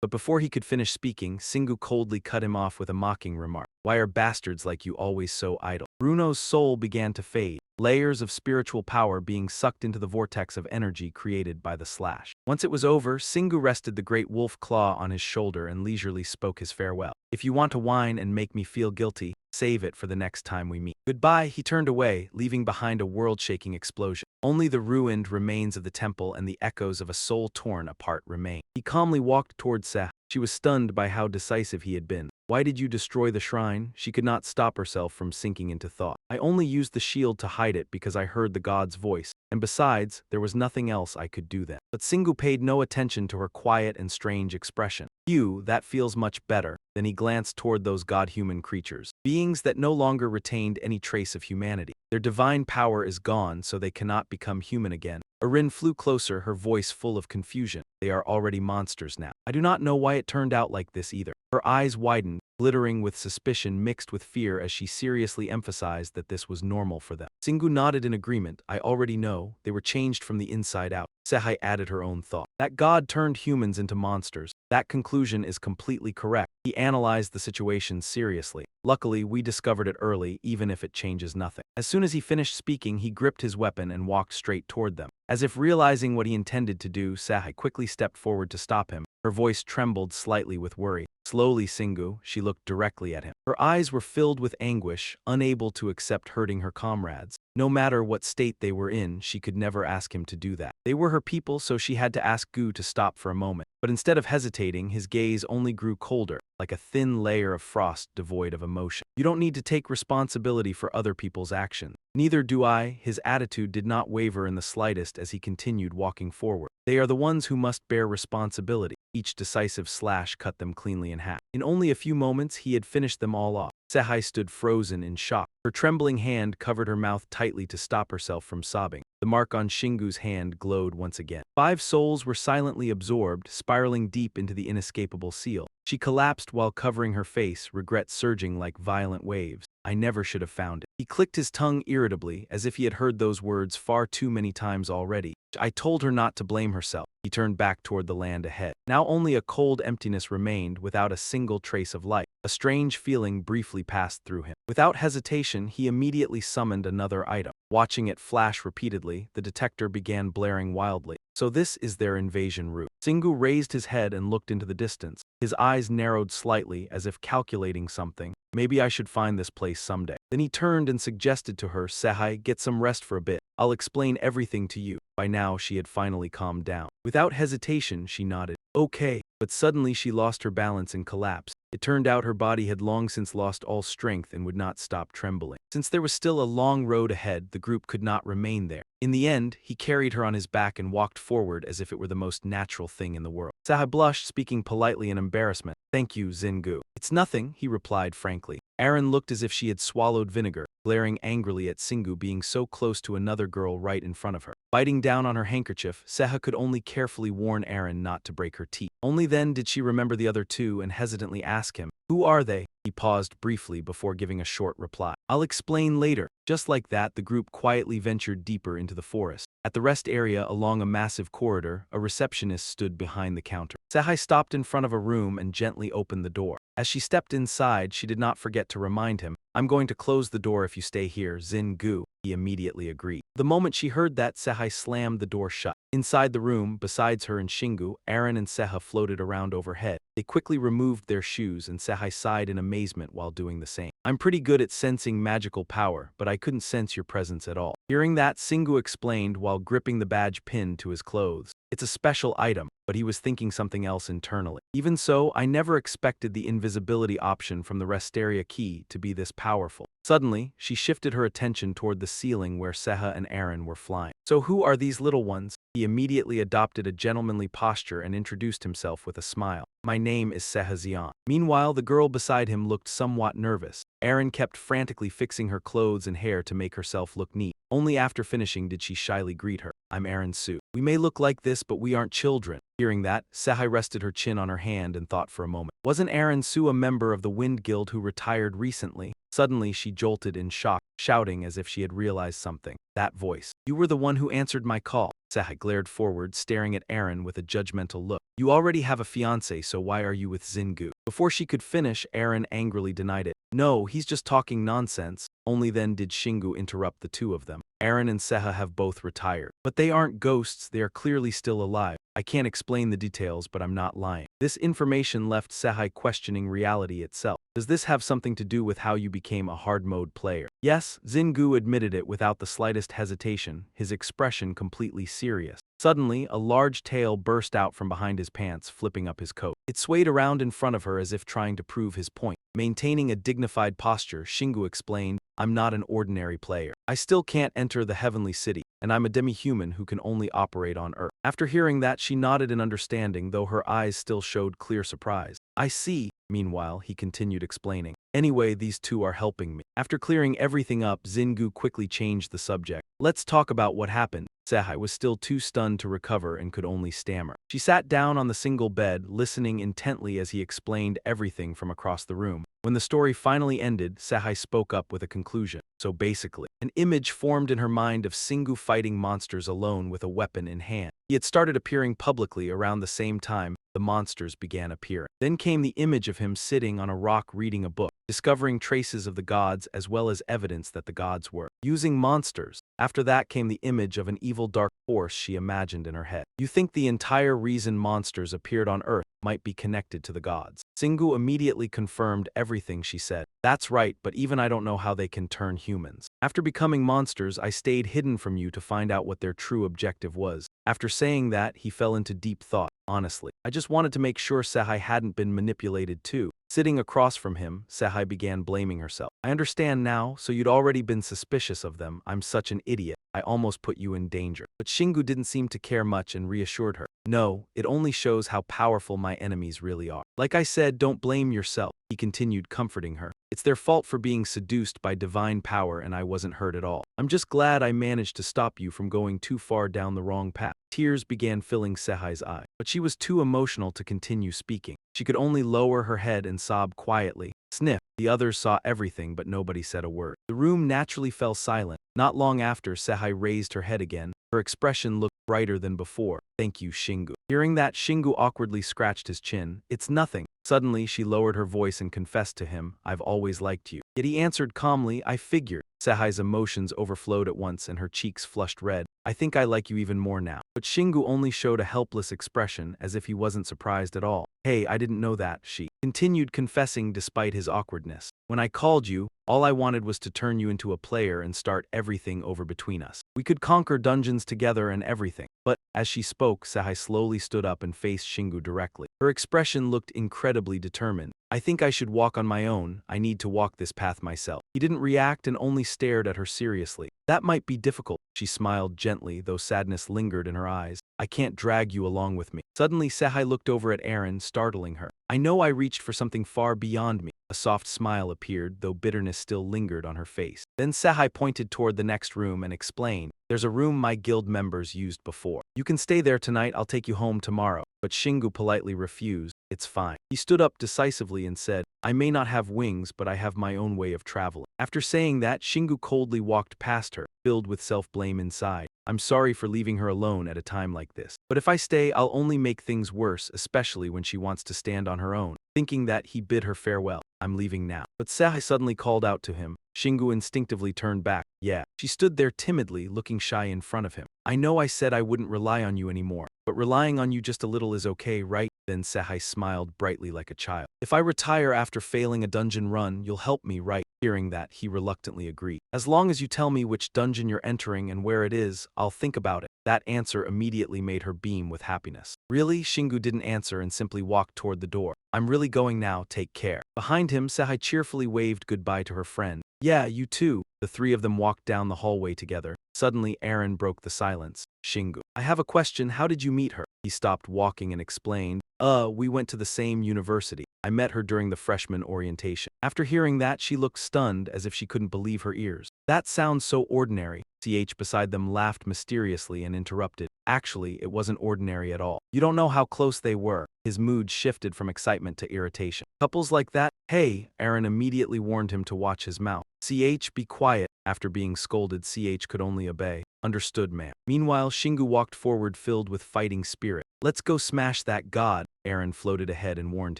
But before he could finish speaking, Singu coldly cut him off with a mocking remark. Why are bastards like you always so idle? Bruno's soul began to fade, layers of spiritual power being sucked into the vortex of energy created by the slash. Once it was over, Singu rested the great wolf claw on his shoulder and leisurely spoke his farewell. If you want to whine and make me feel guilty, save it for the next time we meet. Goodbye. He turned away, leaving behind a world-shaking explosion. Only the ruined remains of the temple and the echoes of a soul torn apart remained. He calmly walked towards Sehe. She was stunned by how decisive he had been. Why did you destroy the shrine? She could not stop herself from sinking into thought. I only used the shield to hide it because I heard the god's voice, and besides, there was nothing else I could do then. But Singu paid no attention to her quiet and strange expression. That feels much better. Then he glanced toward those god-human creatures, beings that no longer retained any trace of humanity. Their divine power is gone, so they cannot become human again. Erin flew closer, her voice full of confusion. They are already monsters now. I do not know why it turned out like this either. Her eyes widened, glittering with suspicion mixed with fear as she seriously emphasized that this was normal for them. Singu nodded in agreement. I already know. They were changed from the inside out. Sehe added her own thought. That god turned humans into monsters. That conclusion is completely correct. He analyzed the situation seriously. Luckily, we discovered it early, even if it changes nothing. As soon as he finished speaking, he gripped his weapon and walked straight toward them. As if realizing what he intended to do, Sehe quickly stepped forward to stop him. Her voice trembled slightly with worry. Slowly, Singu, she looked directly at him. Her eyes were filled with anguish, unable to accept hurting her comrades. No matter what state they were in, she could never ask him to do that. They were her people, so she had to ask Gu to stop for a moment. But instead of hesitating, his gaze only grew colder, like a thin layer of frost devoid of emotion. You don't need to take responsibility for other people's actions. Neither do I. His attitude did not waver in the slightest as he continued walking forward. They are the ones who must bear responsibility. Each decisive slash cut them cleanly in half. In only a few moments, he had finished them all off. Sehe stood frozen in shock. Her trembling hand covered her mouth tightly to stop herself from sobbing. The The mark on Shingu's hand glowed once again. 5 souls were silently absorbed, spiraling deep into the inescapable seal. She collapsed while covering her face, regret surging like violent waves. I never should have found it. He clicked his tongue irritably, as if he had heard those words far too many times already. I told her not to blame herself. He turned back toward the land ahead. Now only a cold emptiness remained, without a single trace of light. A strange feeling briefly passed through him. Without hesitation, he immediately summoned another item. Watching it flash repeatedly, the detector began blaring wildly. So this is their invasion route. Singu raised his head and looked into the distance. His eyes narrowed slightly, as if calculating something. Maybe I should find this place someday. Then he turned and suggested to her, Sehai, get some rest for a bit. I'll explain everything to you. By now, she had finally calmed down. Without hesitation, she nodded. Okay. But suddenly she lost her balance and collapsed. It turned out her body had long since lost all strength and would not stop trembling. Since there was still a long road ahead, the group could not remain there. In the end, he carried her on his back and walked forward as if it were the most natural thing in the world. Sehai blushed, speaking politely in embarrassment. Thank you, Zingu. It's nothing, he replied frankly. Aaron looked as if she had swallowed vinegar, glaring angrily at Singu being so close to another girl right in front of her. Biting down on her handkerchief, Seha could only carefully warn Aaron not to break her teeth. Only then did she remember the other two and hesitantly ask him, "Who are they?" He paused briefly before giving a short reply. "I'll explain later." Just like that, the group quietly ventured deeper into the forest. At the rest area along a massive corridor, a receptionist stood behind the counter. Sehai stopped in front of a room and gently opened the door. As she stepped inside, she did not forget to remind him, "I'm going to close the door if you stay here, Zingu." He immediately agreed. The moment she heard that, Sehai slammed the door shut. Inside the room, besides her and Shingu, Aaron and Seha floated around overhead. They quickly removed their shoes and Sehai sighed in amazement while doing the same. "I'm pretty good at sensing magical power, but I couldn't sense your presence at all." Hearing that, Singu explained while gripping the badge pinned to his clothes. "It's a special item," but he was thinking something else internally. "Even so, I never expected the invisibility option from the Resteria key to be this powerful." Suddenly, she shifted her attention toward the ceiling where Seha and Aaron were flying. "So who are these little ones?" He immediately adopted a gentlemanly posture and introduced himself with a smile. "My name is Seha Xian." Meanwhile, the girl beside him looked somewhat nervous. Aaron kept frantically fixing her clothes and hair to make herself look neat. Only after finishing did she shyly greet her. "I'm Aaron Su. We may look like this, but we aren't children." Hearing that, Sehai rested her chin on her hand and thought for a moment. Wasn't Aaron Su a member of the Wind Guild who retired recently? Suddenly, she jolted in shock, shouting as if she had realized something. That voice. "You were the one who answered my call." Sehai glared forward, staring at Aaron with a judgmental look. "You already have a fiancé, so why are you with Zingu?" Before she could finish, Aaron angrily denied it. "No, he's just talking nonsense." Only then did Shingu interrupt the two of them. "Aaron and Seha have both retired. But they aren't ghosts, they are clearly still alive. I can't explain the details, but I'm not lying." This information left Sehai questioning reality itself. "Does this have something to do with how you became a hard-mode player?" "Yes," Zingu admitted it without the slightest hesitation, his expression completely serious. Suddenly, a large tail burst out from behind his pants, flipping up his coat. It swayed around in front of her as if trying to prove his point. Maintaining a dignified posture, Shingu explained, "I'm not an ordinary player. I still can't enter the heavenly city, and I'm a demi-human who can only operate on Earth." After hearing that, she nodded in understanding, though her eyes still showed clear surprise. "I see." Meanwhile, he continued explaining. "Anyway, these two are helping me." After clearing everything up, Zingu quickly changed the subject. "Let's talk about what happened." Sehai was still too stunned to recover and could only stammer. She sat down on the single bed, listening intently as he explained everything from across the room. When the story finally ended, Sehai spoke up with a conclusion. "So basically, an image formed in her mind of Singu fighting monsters alone with a weapon in hand. He had started appearing publicly around the same time the monsters began appearing. Then came the image of him sitting on a rock reading a book, discovering traces of the gods as well as evidence that the gods were using monsters. After that came the image of an evil dark force she imagined in her head. You think the entire reason monsters appeared on Earth might be connected to the gods?" Singu immediately confirmed everything she said. "That's right, but even I don't know how they can turn humans. After becoming monsters, I stayed hidden from you to find out what their true objective was." After saying that, he fell into deep thought. "Honestly, I just wanted to make sure Sehai hadn't been manipulated too." Sitting across from him, Sehai began blaming herself. I understand now, so you'd already been suspicious of them. I'm such an idiot. I almost put you in danger. But Shingu didn't seem to care much and reassured her. No, it only shows how powerful my enemies really are. Like I said, don't blame yourself, he continued, comforting her. It's their fault for being seduced by divine power and I wasn't hurt at all. I'm just glad I managed to stop you from going too far down the wrong path. Tears began filling Sehai's eyes, but she was too emotional to continue speaking. She could only lower her head and sob quietly. Sniff. The others saw everything, but nobody said a word. The room naturally fell silent. Not long after, Sehai raised her head again. Her expression looked brighter than before. Thank you, Shingu. Hearing that, Shingu awkwardly scratched his chin. It's nothing. Suddenly, she lowered her voice and confessed to him, I've always liked you. Yet he answered calmly, I figured. Sehai's emotions overflowed at once and her cheeks flushed red. I think I like you even more now. But Shingu only showed a helpless expression, as if he wasn't surprised at all. Hey, I didn't know that, she continued, confessing despite his awkwardness. When I called you, all I wanted was to turn you into a player and start everything over between us. We could conquer dungeons together and everything. But, as she spoke, Sehai slowly stood up and faced Shingu directly. Her expression looked incredibly determined. I think I should walk on my own. I need to walk this path myself. He didn't react and only stared at her seriously. That might be difficult. She smiled gently, though sadness lingered in her eyes. I can't drag you along with me. Suddenly, Sehai looked over at Eren, startling her. I know I reached for something far beyond me. A soft smile appeared, though bitterness still lingered on her face. Then Sehai pointed toward the next room and explained, There's a room my guild members used before. You can stay there tonight, I'll take you home tomorrow. But Shingu politely refused. It's fine. He stood up decisively and said, I may not have wings, but I have my own way of traveling. After saying that, Shingu coldly walked past her, filled with self-blame inside. I'm sorry for leaving her alone at a time like this. But if I stay, I'll only make things worse, especially when she wants to stand on her own. Thinking that, he bid her farewell. I'm leaving now. But Sehai suddenly called out to him. Shingu instinctively turned back. Yeah. She stood there timidly, looking shy in front of him. I know I said I wouldn't rely on you anymore, but relying on you just a little is okay, right? Then Sehai smiled brightly like a child. If I retire after failing a dungeon run, you'll help me, right? Hearing that, he reluctantly agreed. As long as you tell me which dungeon you're entering and where it is, I'll think about it. That answer immediately made her beam with happiness. Really? Shingu didn't answer and simply walked toward the door. I'm really going now, take care. Behind him, Sehai cheerfully waved goodbye to her friend. Yeah, you too. The three of them walked down the hallway together. Suddenly, Eren broke the silence. Shingu. I have a question, how did you meet her? He stopped walking and explained. We went to the same university. I met her during the freshman orientation. After hearing that, she looked stunned, as if she couldn't believe her ears. That sounds so ordinary. CH beside them laughed mysteriously and interrupted. Actually, it wasn't ordinary at all. You don't know how close they were. His mood shifted from excitement to irritation. Couples like that? Hey, Eren immediately warned him to watch his mouth. CH, be quiet. After being scolded, CH could only obey. Understood, ma'am. Meanwhile, Shingu walked forward filled with fighting spirit. Let's go smash that god. Eren floated ahead and warned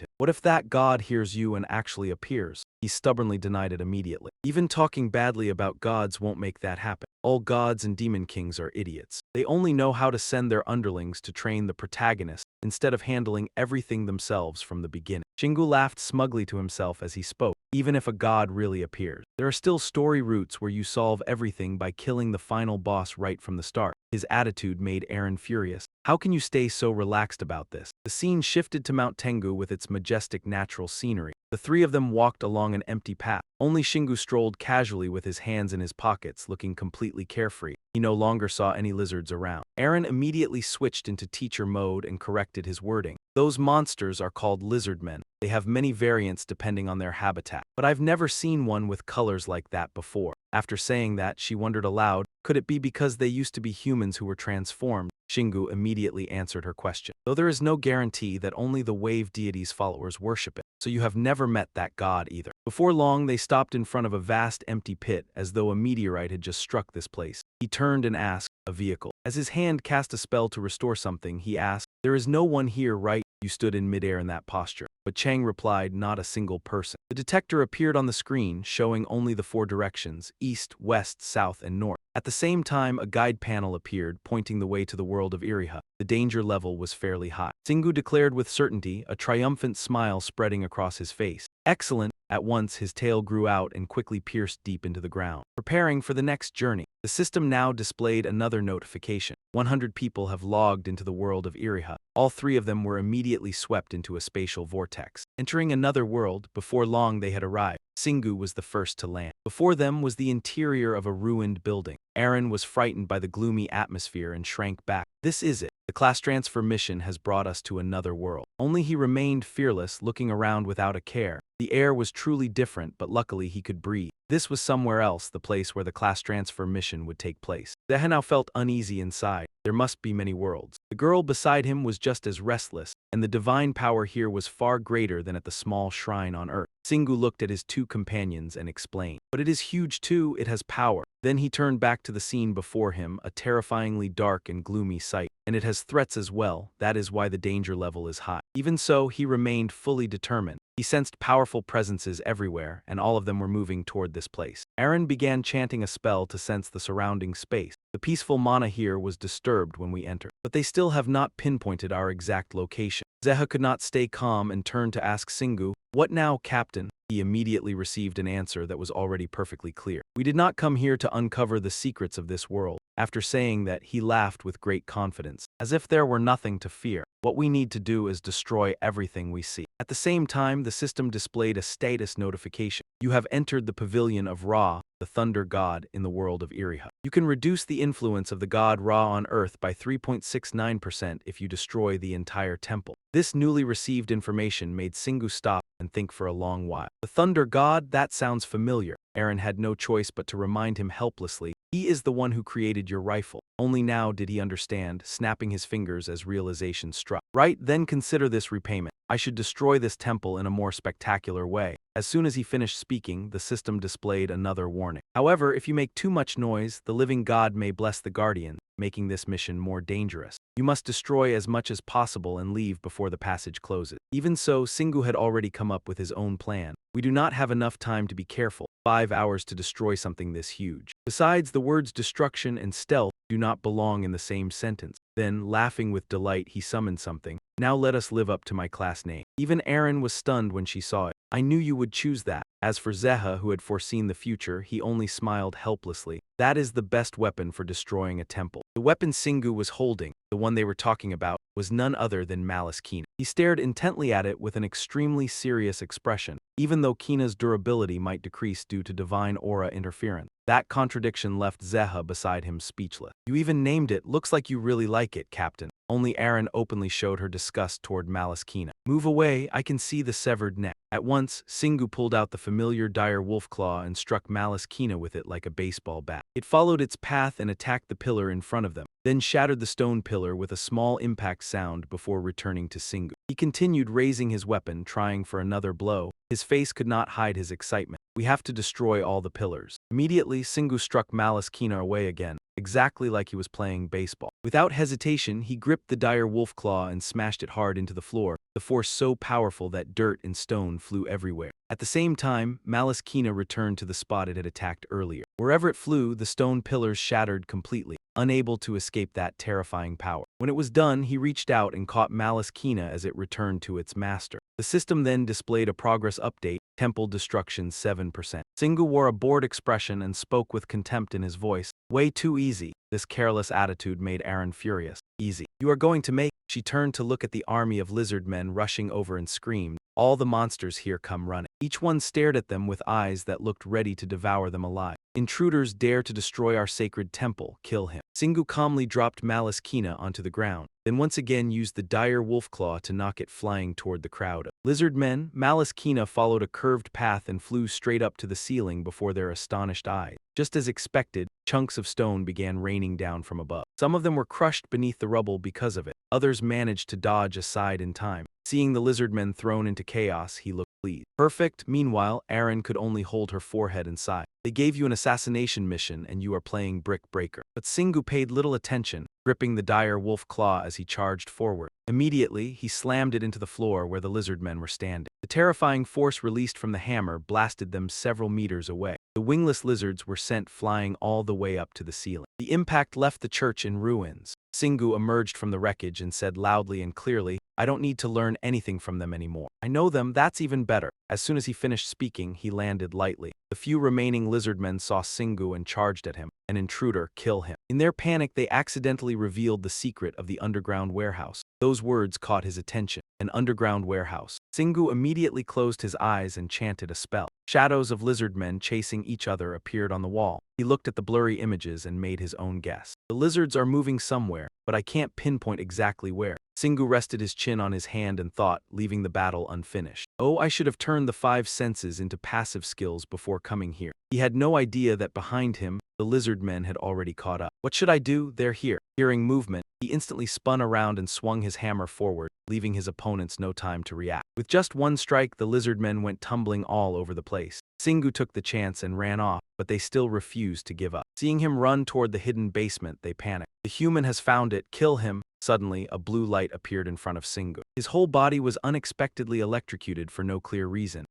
him. What if that god hears you and actually appears? He stubbornly denied it immediately. Even talking badly about gods won't make that happen. All gods and demon kings are idiots. They only know how to send their underlings to train the protagonist instead of handling everything themselves from the beginning. Shingu laughed smugly to himself as he spoke. Even if a god really appears, there are still story routes where you solve everything by killing the final boss right from the start. His attitude made Eren furious. How can you stay so relaxed about this? The scene shifted to Mount Tengu with its majestic natural scenery. The three of them walked along an empty path. Only Shingu strolled casually with his hands in his pockets, looking completely carefree. He no longer saw any lizards around. Eren immediately switched into teacher mode and corrected his wording. Those monsters are called lizardmen. They have many variants depending on their habitat. But I've never seen one with colors like that before. After saying that, she wondered aloud, could it be because they used to be humans who were transformed? Shingu immediately answered her question. Though there is no guarantee that only the wave deity's followers worship it, so you have never met that god either. Before long, they stopped in front of a vast empty pit, as though a meteorite had just struck this place. He turned and asked, a vehicle. As his hand cast a spell to restore something, he asked, there is no one here, right? You stood in midair in that posture. But Chang replied, not a single person. The detector appeared on the screen, showing only the 4 directions, east, west, south, and north. At the same time, a guide panel appeared, pointing the way to the world of Iriha. The danger level was fairly high. Singu declared with certainty, a triumphant smile spreading across his face. Excellent. At once his tail grew out and quickly pierced deep into the ground. Preparing for the next journey. The system now displayed another notification. 100 people have logged into the world of Iriha. All 3 of them were immediately swept into a spatial vortex. Entering another world, before long they had arrived. Singu was the first to land. Before them was the interior of a ruined building. Aaron was frightened by the gloomy atmosphere and shrank back. This is it. The class transfer mission has brought us to another world. Only he remained fearless, looking around without a care. The air was truly different, but luckily he could breathe. This was somewhere else, the place where the class transfer mission would take place. Zeha now felt uneasy inside. There must be many worlds. The girl beside him was just as restless, and the divine power here was far greater than at the small shrine on Earth. Singu looked at his 2 companions and explained, "But it is huge too, it has power." Then he turned back to the scene before him, a terrifyingly dark and gloomy sight. "And it has threats as well, that is why the danger level is high." Even so, he remained fully determined. He sensed powerful presences everywhere, and all of them were moving toward this place. Aaron began chanting a spell to sense the surrounding space. The peaceful mana here was disturbed when we entered, but they still have not pinpointed our exact location. Zeha could not stay calm and turned to ask Singu, "What now, Captain?" He immediately received an answer that was already perfectly clear. "We did not come here to uncover the secrets of this world." After saying that, he laughed with great confidence, as if there were nothing to fear. "What we need to do is destroy everything we see." At the same time, the system displayed a status notification. "You have entered the pavilion of Ra, the thunder god in the world of Iriha. You can reduce the influence of the god Ra on Earth by 3.69% if you destroy the entire temple." This newly received information made Singu stop and think for a long while. The thunder god, that sounds familiar. Aaron had no choice but to remind him helplessly, "He is the one who created your rifle." Only now did he understand, snapping his fingers as realization struck. "Right, then consider this repayment. I should destroy this temple in a more spectacular way." As soon as he finished speaking, the system displayed another warning. "However, if you make too much noise, the living god may bless the guardian, making this mission more dangerous. You must destroy as much as possible and leave before the passage closes." Even so, Singu had already come up with his own plan. "We do not have enough time to be careful. 5 hours to destroy something this huge. Besides, the words destruction and stealth do not belong in the same sentence." Then, laughing with delight, he summoned something. "Now let us live up to my class name." Even Aaron was stunned when she saw it. "I knew you would choose that." As for Zeha, who had foreseen the future, he only smiled helplessly. "That is the best weapon for destroying a temple." The weapon Singu was holding, the one they were talking about, was none other than Malice Kina. He stared intently at it with an extremely serious expression, even though Kina's durability might decrease due to divine aura interference. That contradiction left Zeha beside him speechless. "You even named it. Looks like you really like it, Captain." Only Aaron openly showed her disgust toward Malice Kina. "Move away, I can see the severed neck." At once, Singu pulled out the familiar dire wolf claw and struck Malice Kina with it like a baseball bat. It followed its path and attacked the pillar in front of them, then shattered the stone pillar with a small impact sound before returning to Singu. He continued raising his weapon, trying for another blow. His face could not hide his excitement. "We have to destroy all the pillars." Immediately, Singu struck Malice Kina away again, exactly like he was playing baseball. Without hesitation, he gripped the dire wolf claw and smashed it hard into the floor, the force so powerful that dirt and stone flew everywhere. At the same time, Malice Kina returned to the spot it had attacked earlier. Wherever it flew, the stone pillars shattered completely, unable to escape that terrifying power. When it was done, he reached out and caught Malice Kina as it returned to its master. The system then displayed a progress update, temple destruction 7%. Singu wore a bored expression and spoke with contempt in his voice. "Way too easy." This careless attitude made Aaron furious. "Easy. You are going to make—" She turned to look at the army of lizard men rushing over and screamed, "All the monsters here come running." Each one stared at them with eyes that looked ready to devour them alive. "Intruders dare to destroy our sacred temple, kill him." Singu calmly dropped Malice Kina onto the ground, then once again used the dire wolf claw to knock it flying toward the crowd. Lizard men, Malice Kina followed a curved path and flew straight up to the ceiling before their astonished eyes. Just as expected, chunks of stone began raining down from above. Some of them were crushed beneath the rubble because of it. Others managed to dodge aside in time. Seeing the lizard men thrown into chaos, he looked pleased. "Perfect." Meanwhile, Aaron could only hold her forehead and sigh. "They gave you an assassination mission and you are playing brick breaker." But Singu paid little attention, gripping the dire wolf claw as he charged forward. Immediately, he slammed it into the floor where the lizard men were standing. The terrifying force released from the hammer blasted them several meters away. The wingless lizards were sent flying all the way up to the ceiling. The impact left the church in ruins. Singu emerged from the wreckage and said loudly and clearly, I don't need to learn anything from them anymore. I know them, that's even better. As soon as he finished speaking, he landed lightly. The few remaining lizardmen saw Singu and charged at him. An intruder, kill him. In their panic, they accidentally revealed the secret of the underground warehouse. Those words caught his attention. An underground warehouse. Singu immediately closed his eyes and chanted a spell. Shadows of lizardmen chasing each other appeared on the wall. He looked at the blurry images and made his own guess. The lizards are moving somewhere, but I can't pinpoint exactly where. Singu rested his chin on his hand and thought, leaving the battle unfinished. Oh, I should have turned the 5 senses into passive skills before coming here. He had no idea that behind him, the lizard men had already caught up. What should I do? They're here. Hearing movement, he instantly spun around and swung his hammer forward, leaving his opponents no time to react. With just one strike, the lizard men went tumbling all over the place. Singu took the chance and ran off, but they still refused to give up. Seeing him run toward the hidden basement, they panicked. The human has found it, kill him. Suddenly, a blue light appeared in front of Singu. His whole body was unexpectedly electrocuted for no clear reason.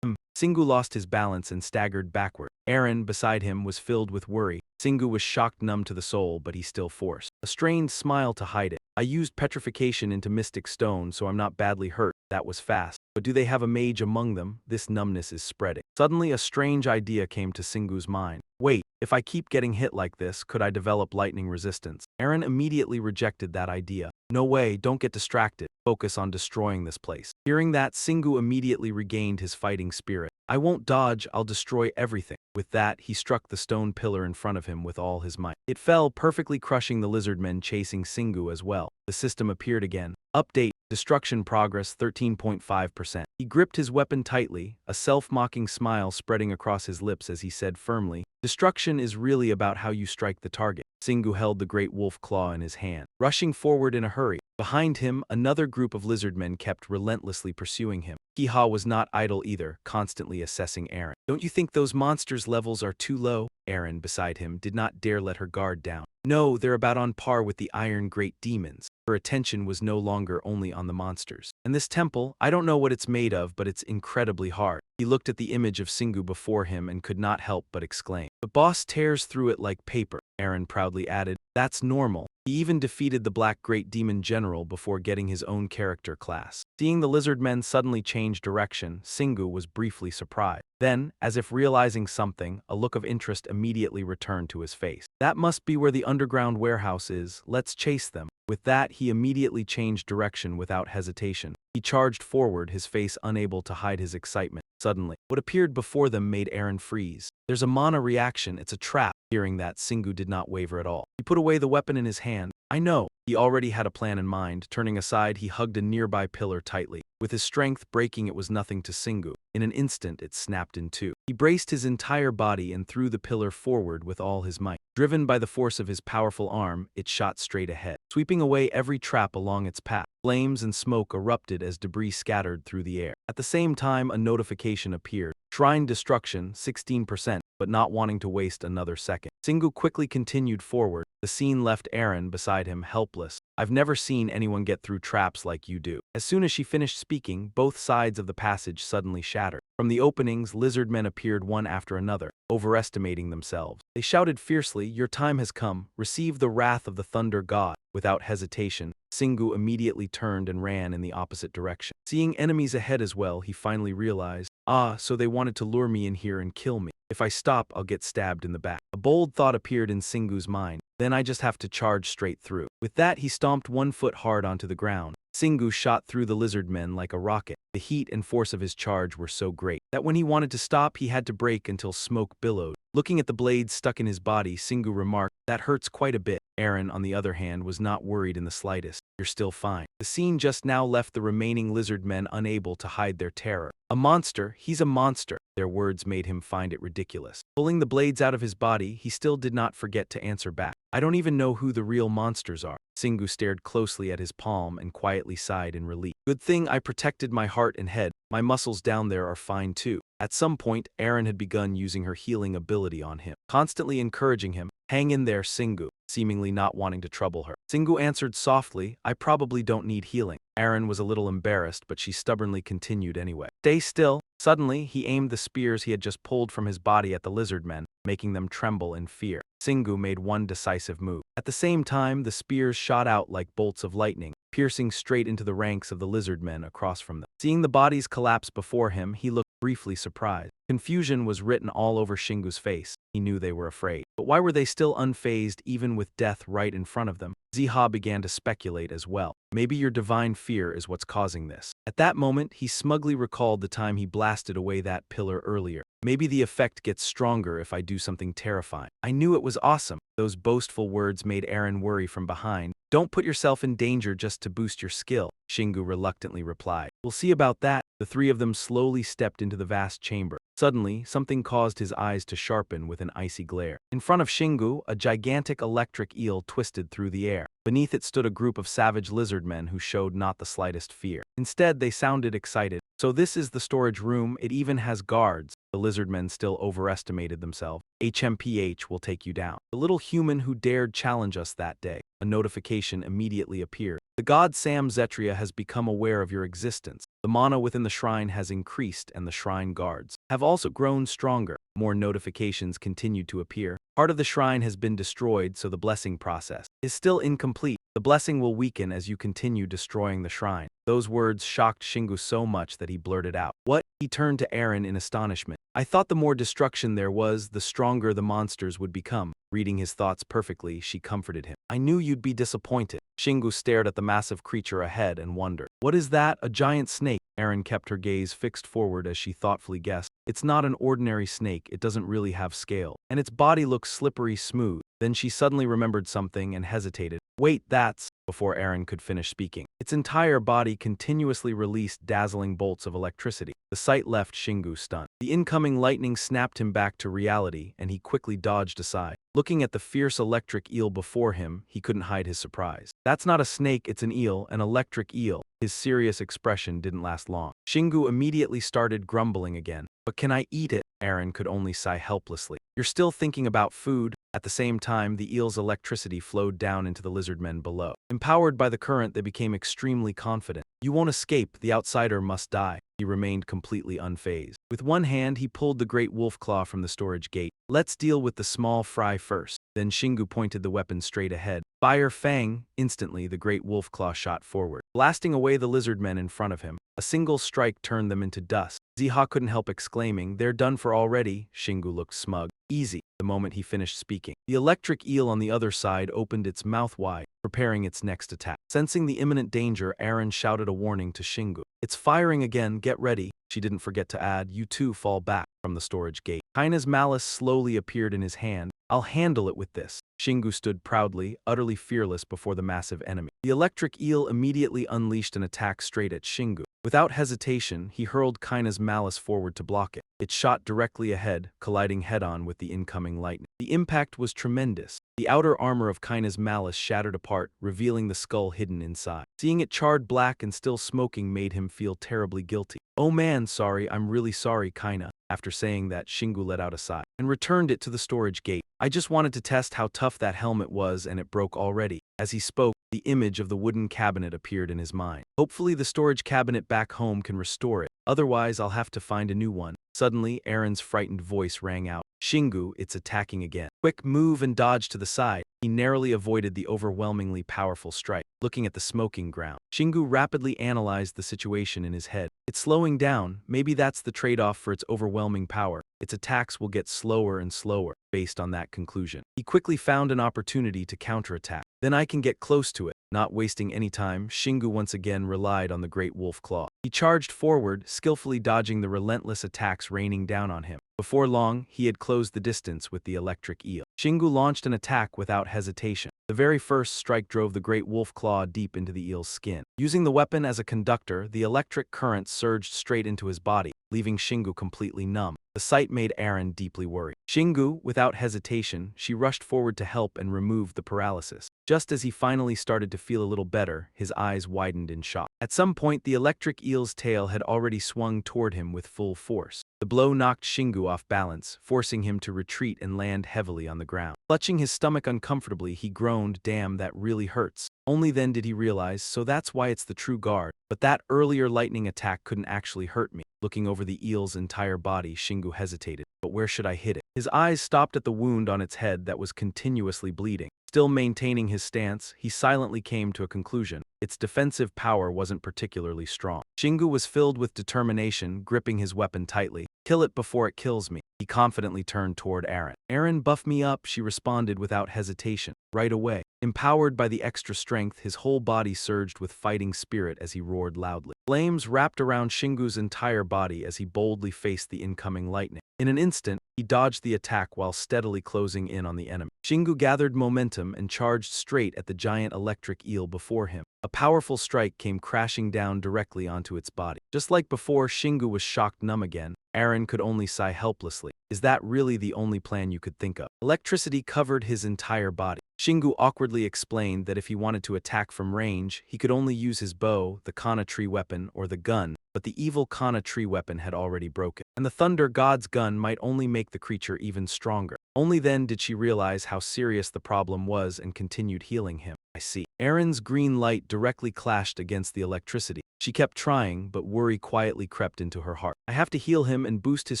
Singu lost his balance and staggered backward. Aaron, beside him, was filled with worry. Singu was shocked numb to the soul, but he still forced a strained smile to hide it. I used petrification into mystic stone, so I'm not badly hurt. That was fast. But do they have a mage among them? This numbness is spreading. Suddenly, a strange idea came to Singu's mind. Wait, if I keep getting hit like this, could I develop lightning resistance? Aaron immediately rejected that idea. No way, don't get distracted. Focus on destroying this place. Hearing that, Singu immediately regained his fighting spirit. I won't dodge, I'll destroy everything. With that, he struck the stone pillar in front of him with all his might. It fell, perfectly crushing the lizardmen chasing Singu as well. The system appeared again. Update. Destruction progress 13.5%. He gripped his weapon tightly, a self-mocking smile spreading across his lips as he said firmly, "Destruction is really about how you strike the target." Singu held the great wolf claw in his hand, rushing forward in a hurry. Behind him, another group of lizardmen kept relentlessly pursuing him. Kiha was not idle either, constantly assessing Aaron. Don't you think those monsters' levels are too low? Aaron, beside him, did not dare let her guard down. No, they're about on par with the Iron Great Demons. Her attention was no longer only on the monsters. And this temple, I don't know what it's made of, but it's incredibly hard. He looked at the image of Singu before him and could not help but exclaim. The boss tears through it like paper. Aaron proudly added, that's normal. He even defeated the Black Great Demon General before getting his own character class. Seeing the lizard men suddenly change direction, Singu was briefly surprised. Then, as if realizing something, a look of interest immediately returned to his face. That must be where the underground warehouse is. Let's chase them. With that, he immediately changed direction without hesitation. He charged forward, his face unable to hide his excitement. Suddenly, what appeared before them made Aaron freeze. There's a mana reaction, it's a trap. Hearing that, Singu did not waver at all. He put away the weapon in his hand. I know. He already had a plan in mind. Turning aside, he hugged a nearby pillar tightly. With his strength, breaking it was nothing to Singu. In an instant, it snapped in two. He braced his entire body and threw the pillar forward with all his might. Driven by the force of his powerful arm, it shot straight ahead, sweeping away every trap along its path. Flames and smoke erupted as debris scattered through the air. At the same time, a notification appeared. Shrine destruction, 16%, but not wanting to waste another second. Singu quickly continued forward. The scene left Aaron beside him helpless. I've never seen anyone get through traps like you do. As soon as she finished speaking, both sides of the passage suddenly shattered. From the openings, lizard men appeared one after another, overestimating themselves. They shouted fiercely, your time has come, receive the wrath of the thunder god. Without hesitation, Singu immediately turned and ran in the opposite direction. Seeing enemies ahead as well, he finally realized, so they wanted to lure me in here and kill me. If I stop, I'll get stabbed in the back. A bold thought appeared in Singu's mind. Then I just have to charge straight through. With that, he stomped one foot hard onto the ground. Singu shot through the lizard men like a rocket. The heat and force of his charge were so great that when he wanted to stop, he had to brake until smoke billowed. Looking at the blades stuck in his body, Singu remarked, that hurts quite a bit. Aaron, on the other hand, was not worried in the slightest. You're still fine. The scene just now left the remaining lizard men unable to hide their terror. A monster, he's a monster. Their words made him find it ridiculous. Pulling the blades out of his body, he still did not forget to answer back. I don't even know who the real monsters are. Singu stared closely at his palm and quietly sighed in relief. Good thing I protected my heart and head. My muscles down there are fine too. At some point, Aaron had begun using her healing ability on him, constantly encouraging him, hang in there, Singu, seemingly not wanting to trouble her. Singu answered softly, I probably don't need healing. Aaron was a little embarrassed, but she stubbornly continued anyway. Stay still. Suddenly, he aimed the spears he had just pulled from his body at the lizard men, making them tremble in fear. Shingu made one decisive move. At the same time, the spears shot out like bolts of lightning, piercing straight into the ranks of the lizardmen across from them. Seeing the bodies collapse before him, he looked briefly surprised. Confusion was written all over Shingu's face. He knew they were afraid. But why were they still unfazed even with death right in front of them? Ziha began to speculate as well. Maybe your divine fear is what's causing this. At that moment, he smugly recalled the time he blasted away that pillar earlier. Maybe the effect gets stronger if I do something terrifying. I knew it was awesome. Those boastful words made Eren worry from behind. Don't put yourself in danger just to boost your skill, Shingu reluctantly replied. We'll see about that. The three of them slowly stepped into the vast chamber. Suddenly, something caused his eyes to sharpen with an icy glare. In front of Shingu, a gigantic electric eel twisted through the air. Beneath it stood a group of savage lizardmen who showed not the slightest fear. Instead, they sounded excited. So this is the storage room, it even has guards. The lizardmen still overestimated themselves. HMPH will take you down. The little human who dared challenge us that day. A notification immediately appeared. The god Sam Zetria has become aware of your existence. The mana within the shrine has increased and the shrine guards have also grown stronger. More notifications continued to appear. Part of the shrine has been destroyed, so the blessing process is still incomplete. The blessing will weaken as you continue destroying the shrine. Those words shocked Shingu so much that he blurted out, "What?" He turned to Eren in astonishment. I thought the more destruction there was, the stronger the monsters would become. Reading his thoughts perfectly, she comforted him. I knew you'd be disappointed. Shingu stared at the massive creature ahead and wondered. What is that? A giant snake? Eren kept her gaze fixed forward as she thoughtfully guessed. It's not an ordinary snake, it doesn't really have scale. And its body looks slippery smooth. Then she suddenly remembered something and hesitated. Wait, that's... Before Eren could finish speaking, its entire body continuously released dazzling bolts of electricity. The sight left Shingu stunned. The incoming lightning snapped him back to reality, and he quickly dodged aside. Looking at the fierce electric eel before him, he couldn't hide his surprise. That's not a snake, it's an eel, an electric eel. His serious expression didn't last long. Shingu immediately started grumbling again. But can I eat it? Eren could only sigh helplessly. You're still thinking about food? At the same time, the eel's electricity flowed down into the lizardmen below. Empowered by the current, they became extremely confident. You won't escape, the outsider must die. He remained completely unfazed. With one hand, he pulled the great wolf claw from the storage gate. Let's deal with the small fry first. Then Shingu pointed the weapon straight ahead. Fire Fang! Instantly, the great wolf claw shot forward, blasting away the lizardmen in front of him. A single strike turned them into dust. Ziha couldn't help exclaiming, they're done for already. Shingu looked smug. Easy. The moment he finished speaking, the electric eel on the other side opened its mouth wide, preparing its next attack. Sensing the imminent danger, Eren shouted a warning to Shingu. It's firing again, get ready. She didn't forget to add, you too fall back from the storage gate. Kaina's malice slowly appeared in his hand. I'll handle it with this. Shingu stood proudly, utterly fearless before the massive enemy. The electric eel immediately unleashed an attack straight at Shingu. Without hesitation, he hurled Kaina's malice forward to block it. It shot directly ahead, colliding head-on with the incoming lightning. The impact was tremendous. The outer armor of Kaina's malice shattered apart, revealing the skull hidden inside. Seeing it charred black and still smoking made him feel terribly guilty. Oh man, sorry, I'm really sorry, Kaina. After saying that, Shingu let out a sigh and returned it to the storage gate. I just wanted to test how tough that helmet was and it broke already. As he spoke, the image of the wooden cabinet appeared in his mind. Hopefully the storage cabinet back home can restore it. Otherwise, I'll have to find a new one. Suddenly, Eren's frightened voice rang out. Shingu, it's attacking again. Quick move and dodge to the side. He narrowly avoided the overwhelmingly powerful strike. Looking at the smoking ground, Shingu rapidly analyzed the situation in his head. It's slowing down. Maybe that's the trade-off for its overwhelming power. Its attacks will get slower and slower. Based on that conclusion, he quickly found an opportunity to counterattack. Then I can get close to it. Not wasting any time, Shingu once again relied on the great wolf claw. He charged forward, skillfully dodging the relentless attacks raining down on him. Before long, he had closed the distance with the electric eel. Shingu launched an attack without hesitation. The very first strike drove the great wolf claw deep into the eel's skin. Using the weapon as a conductor, the electric current surged straight into his body, leaving Shingu completely numb. The sight made Eren deeply worried. Shingu, without hesitation, she rushed forward to help and remove the paralysis. Just as he finally started to feel a little better, his eyes widened in shock. At some point, the electric eel's tail had already swung toward him with full force. The blow knocked Shingu off balance, forcing him to retreat and land heavily on the ground. Clutching his stomach uncomfortably, he groaned, "Damn, that really hurts." Only then did he realize, so that's why it's the true guard. But that earlier lightning attack couldn't actually hurt me. Looking over the eel's entire body, Shingu hesitated. But where should I hit it? His eyes stopped at the wound on its head that was continuously bleeding. Still maintaining his stance, he silently came to a conclusion. Its defensive power wasn't particularly strong. Shingu was filled with determination, gripping his weapon tightly. "Kill it before it kills me." He confidently turned toward Aaron. "Aaron, buff me up," she responded without hesitation. Right away. Empowered by the extra strength, his whole body surged with fighting spirit as he roared loudly. Flames wrapped around Shingu's entire body as he boldly faced the incoming lightning. In an instant, he dodged the attack while steadily closing in on the enemy. Shingu gathered momentum and charged straight at the giant electric eel before him. A powerful strike came crashing down directly onto its body. Just like before, Shingu was shocked numb again. Aaron could only sigh helplessly. Is that really the only plan you could think of? Electricity covered his entire body. Shingu awkwardly explained that if he wanted to attack from range, he could only use his bow, the Kana tree weapon, or the gun, but the evil Kana tree weapon had already broken, and the Thunder God's gun might only make the creature even stronger. Only then did she realize how serious the problem was and continued healing him. "I see." Aaron's green light directly clashed against the electricity. She kept trying, but worry quietly crept into her heart. "I have to heal him and boost his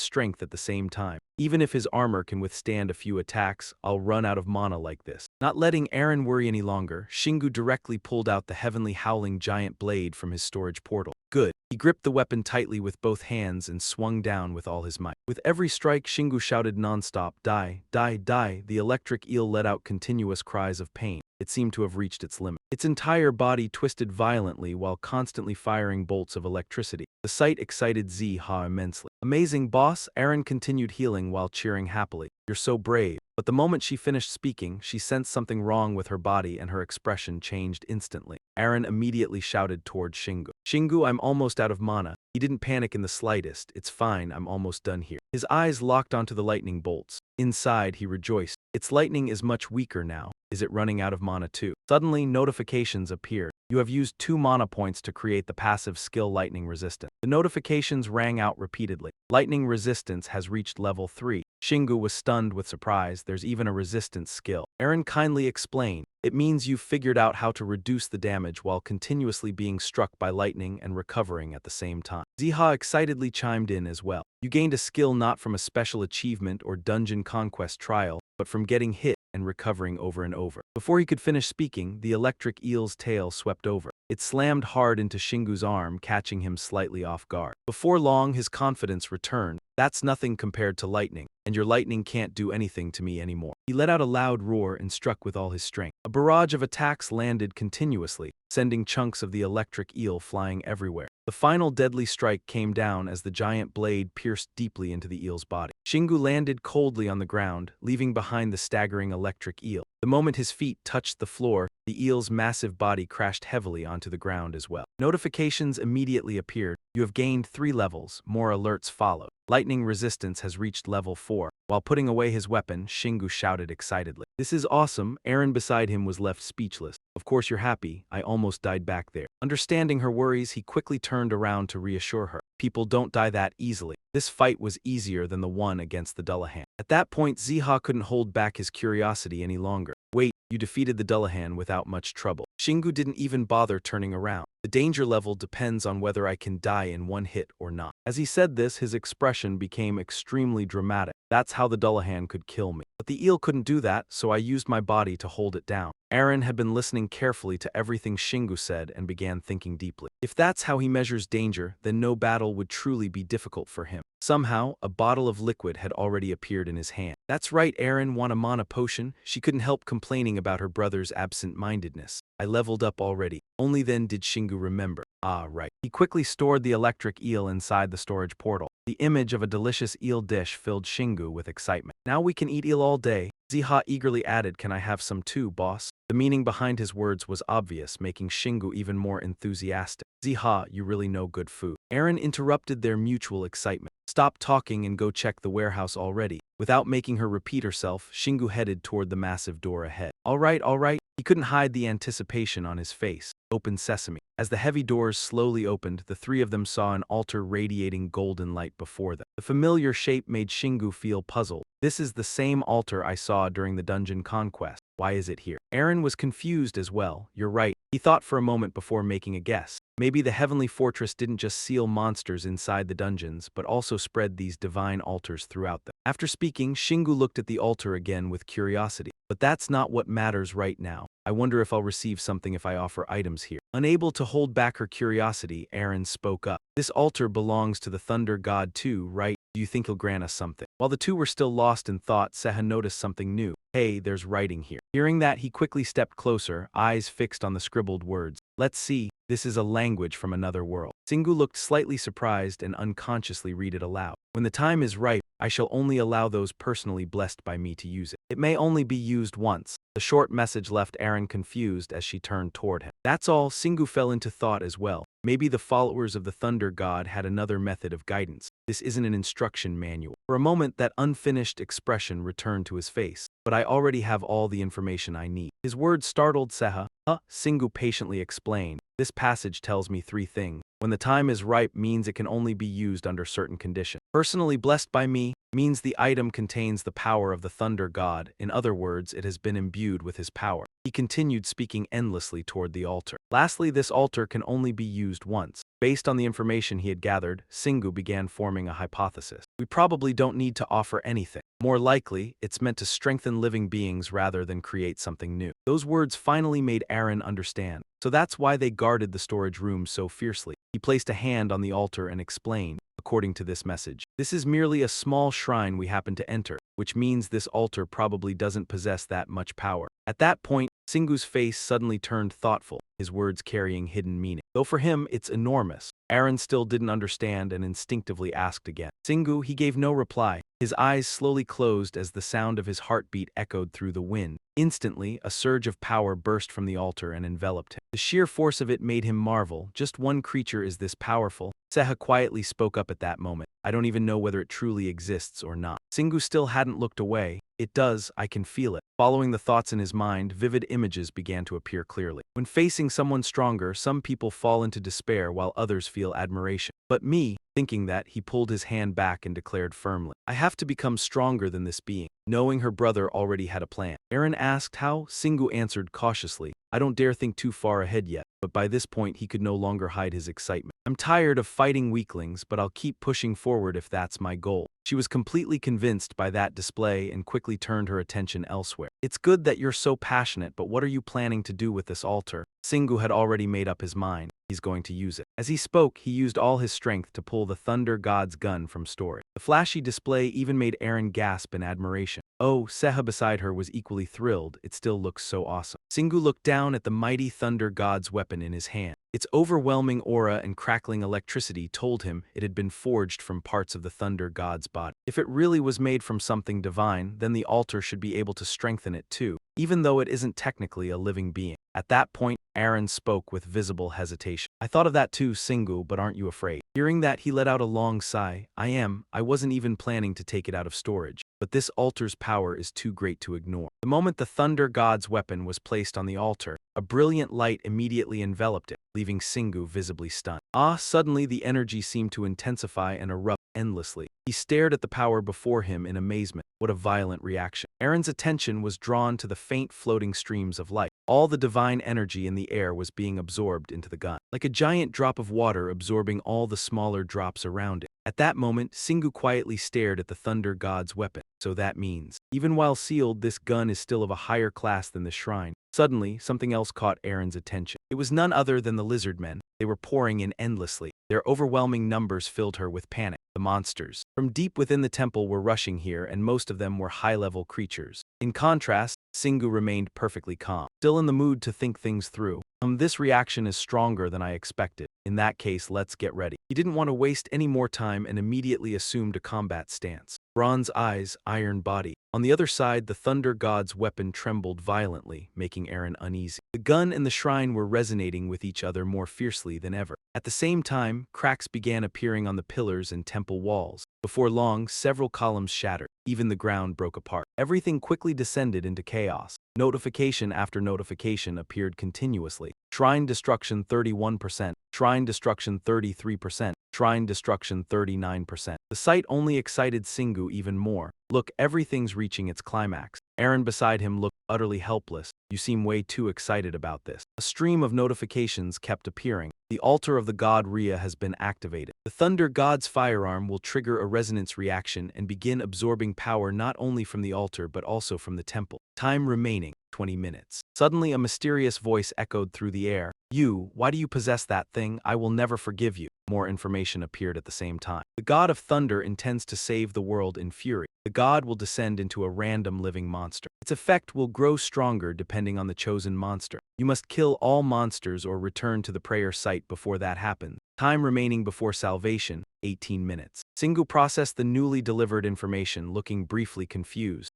strength at the same time. Even if his armor can withstand a few attacks, I'll run out of mana like this." Not letting Aaron worry any longer, Shingu directly pulled out the heavenly howling giant blade from his storage portal. Good. He gripped the weapon tightly with both hands and swung down with all his might. With every strike, Shingu shouted nonstop, "Die, die, die." The electric eel let out continuous cries of pain. It seemed to have reached its limit. Its entire body twisted violently while constantly firing bolts of electricity. The sight excited Ziha immensely. "Amazing, boss," Aaron continued healing while cheering happily. "You're so brave." But the moment she finished speaking, she sensed something wrong with her body and her expression changed instantly. Aaron immediately shouted toward Shingu. "Shingu, I'm almost out of mana." He didn't panic in the slightest. "It's fine, I'm almost done here." His eyes locked onto the lightning bolts. Inside, he rejoiced. "Its lightning is much weaker now. Is it running out of mana too?" Suddenly, notifications appeared. "You have used 2 mana points to create the passive skill Lightning Resistance." The notifications rang out repeatedly. "Lightning Resistance has reached level 3. Shingu was stunned with surprise. "There's even a resistance skill." Aaron kindly explained. "It means you've figured out how to reduce the damage while continuously being struck by lightning and recovering at the same time." Ziha excitedly chimed in as well. "You gained a skill not from a special achievement or dungeon conquest trial, but from getting hit and recovering over and over." Before he could finish speaking, the electric eel's tail swept over. It slammed hard into Shingu's arm, catching him slightly off guard. Before long, his confidence returned. "That's nothing compared to lightning, and your lightning can't do anything to me anymore." He let out a loud roar and struck with all his strength. A barrage of attacks landed continuously, sending chunks of the electric eel flying everywhere. The final deadly strike came down as the giant blade pierced deeply into the eel's body. Shingu landed coldly on the ground, leaving behind the staggering electric eel. The moment his feet touched the floor, the eel's massive body crashed heavily onto the ground as well. Notifications immediately appeared. "You have gained 3 levels, more alerts followed. Lightning Resistance has reached level 4. While putting away his weapon, Shingu shouted excitedly. "This is awesome." Aaron beside him was left speechless. "Of course you're happy. I almost died back there." Understanding her worries, he quickly turned around to reassure her. "People don't die that easily. This fight was easier than the one against the Dullahan." At that point, Ziha couldn't hold back his curiosity any longer. "Wait, you defeated the Dullahan without much trouble." Shingu didn't even bother turning around. "The danger level depends on whether I can die in one hit or not." As he said this, his expression became extremely dramatic. "That's how the Dullahan could kill me. But the eel couldn't do that, so I used my body to hold it down." Aaron had been listening carefully to everything Shingu said and began thinking deeply. If that's how he measures danger, then no battle would truly be difficult for him. Somehow, a bottle of liquid had already appeared in his hand. "That's right, Aaron, want a mana potion?" She couldn't help complaining about her brother's absent-mindedness. "I leveled up already." Only then did Shingu remember. Ah, right. He quickly stored the electric eel inside the storage portal. The image of a delicious eel dish filled Shingu with excitement. "Now we can eat eel all day." Ziha eagerly added, "Can I have some too, boss?" The meaning behind his words was obvious, making Shingu even more enthusiastic. "Ziha, you really know good food." Aaron interrupted their mutual excitement. "Stop talking and go check the warehouse already." Without making her repeat herself, Shingu headed toward the massive door ahead. All right, all right. He couldn't hide the anticipation on his face. Open sesame. As the heavy doors slowly opened, the three of them saw an altar radiating golden light before them. The familiar shape made Shingu feel puzzled. This is the same altar I saw during the dungeon conquest. Why is it here? Aaron was confused as well. You're right. He thought for a moment before making a guess. Maybe the heavenly fortress didn't just seal monsters inside the dungeons, but also spread these divine altars throughout them. After speaking, Shingu looked at the altar again with curiosity. But that's not what matters right now. I wonder if I'll receive something if I offer items here. Unable to hold back her curiosity, Aaron spoke up. This altar belongs to the thunder god too, right? Do you think he'll grant us something? While the two were still lost in thought, Seha noticed something new. Hey, there's writing here. Hearing that, he quickly stepped closer, eyes fixed on the scribbled words. Let's see. This is a language from another world. Shingu looked slightly surprised and unconsciously read it aloud. When the time is ripe, I shall only allow those personally blessed by me to use it. It may only be used once. The short message left Aaron confused as she turned toward him. That's all. Shingu fell into thought as well. Maybe the followers of the thunder god had another method of guidance. This isn't an instruction manual. For a moment, that unfinished expression returned to his face. But I already have all the information I need. His words startled Seha. Shingu patiently explained. This passage tells me three things. When the time is ripe means it can only be used under certain conditions. Personally blessed by me means the item contains the power of the thunder god. In other words, it has been imbued with his power. He continued speaking endlessly toward the altar. Lastly, this altar can only be used once. Based on the information he had gathered, Shingu began forming a hypothesis. We probably don't need to offer anything. More likely, it's meant to strengthen living beings rather than create something new. Those words finally made Aaron understand. So that's why they guarded the storage room so fiercely. He placed a hand on the altar and explained, according to this message, this is merely a small shrine we happen to enter, which means this altar probably doesn't possess that much power. At that point, Shingu's face suddenly turned thoughtful, his words carrying hidden meaning. Though for him, it's enormous. Aaron still didn't understand and instinctively asked again. Shingu, he gave no reply. His eyes slowly closed as the sound of his heartbeat echoed through the wind. Instantly, a surge of power burst from the altar and enveloped him. The sheer force of it made him marvel. Just one creature is this powerful. Seha quietly spoke up at that moment. I don't even know whether it truly exists or not. Shingu still hadn't looked away. It does, I can feel it. Following the thoughts in his mind, vivid images began to appear clearly. When facing someone stronger, some people fall into despair while others feel admiration. But me, thinking that, he pulled his hand back and declared firmly, I have to become stronger than this being. Knowing her brother already had a plan. Aaron asked how. Shingu answered cautiously, I don't dare think too far ahead yet. But by this point he could no longer hide his excitement. I'm tired of fighting weaklings, but I'll keep pushing forward if that's my goal. She was completely convinced by that display and quickly turned her attention elsewhere. It's good that you're so passionate, but what are you planning to do with this altar? Shingu had already made up his mind. He's going to use it. As he spoke, he used all his strength to pull the thunder god's gun from storage. The flashy display even made Aaron gasp in admiration. Oh, Seha beside her was equally thrilled. It still looks so awesome. Shingu looked down at the mighty thunder god's weapon in his hand. Its overwhelming aura and crackling electricity told him it had been forged from parts of the thunder god's body. If it really was made from something divine, then the altar should be able to strengthen it too, even though it isn't technically a living being. At that point, Aaron spoke with visible hesitation. I thought of that too, Shingu, but aren't you afraid? Hearing that, he let out a long sigh. I wasn't even planning to take it out of storage. But this altar's power is too great to ignore. The moment the thunder god's weapon was placed on the altar, a brilliant light immediately enveloped it, leaving Shingu visibly stunned. Suddenly the energy seemed to intensify and erupt endlessly. He stared at the power before him in amazement. What a violent reaction. Aaron's attention was drawn to the faint floating streams of light. All the divine energy in the air was being absorbed into the gun, like a giant drop of water absorbing all the smaller drops around it. At that moment, Shingu quietly stared at the thunder god's weapon. So that means, even while sealed, this gun is still of a higher class than the shrine. Suddenly, something else caught Aaron's attention. It was none other than the lizard men. They were pouring in endlessly. Their overwhelming numbers filled her with panic. The monsters from deep within the temple were rushing here, and most of them were high-level creatures. In contrast, Shingu remained perfectly calm, still in the mood to think things through. This reaction is stronger than I expected. In that case, let's get ready. He didn't want to waste any more time and immediately assumed a combat stance. bronze eyes, iron body. On the other side, the thunder god's weapon trembled violently, making Eren uneasy. The gun and the shrine were resonating with each other more fiercely than ever. At the same time, cracks began appearing on the pillars and temple walls. Before long, several columns shattered. Even the ground broke apart. Everything quickly descended into chaos. Notification after notification appeared continuously. Shrine destruction 31%, shrine destruction 33%, shrine destruction 39%. The sight only excited Singu even more. Look, everything's reaching its climax. Eren beside him looked utterly helpless. You seem way too excited about this. A stream of notifications kept appearing. The altar of the god Rhea has been activated. The thunder god's firearm will trigger a resonance reaction and begin absorbing power not only from the altar but also from the temple. Time remaining, 20 minutes. Suddenly a mysterious voice echoed through the air. You, why do you possess that thing? I will never forgive you. More information appeared at the same time. The god of thunder intends to save the world in fury. The god will descend into a random living monster. Its effect will grow stronger depending on the chosen monster. You must kill all monsters or return to the prayer site before that happens. Time remaining before salvation, 18 minutes. Singu processed the newly delivered information, looking briefly confused.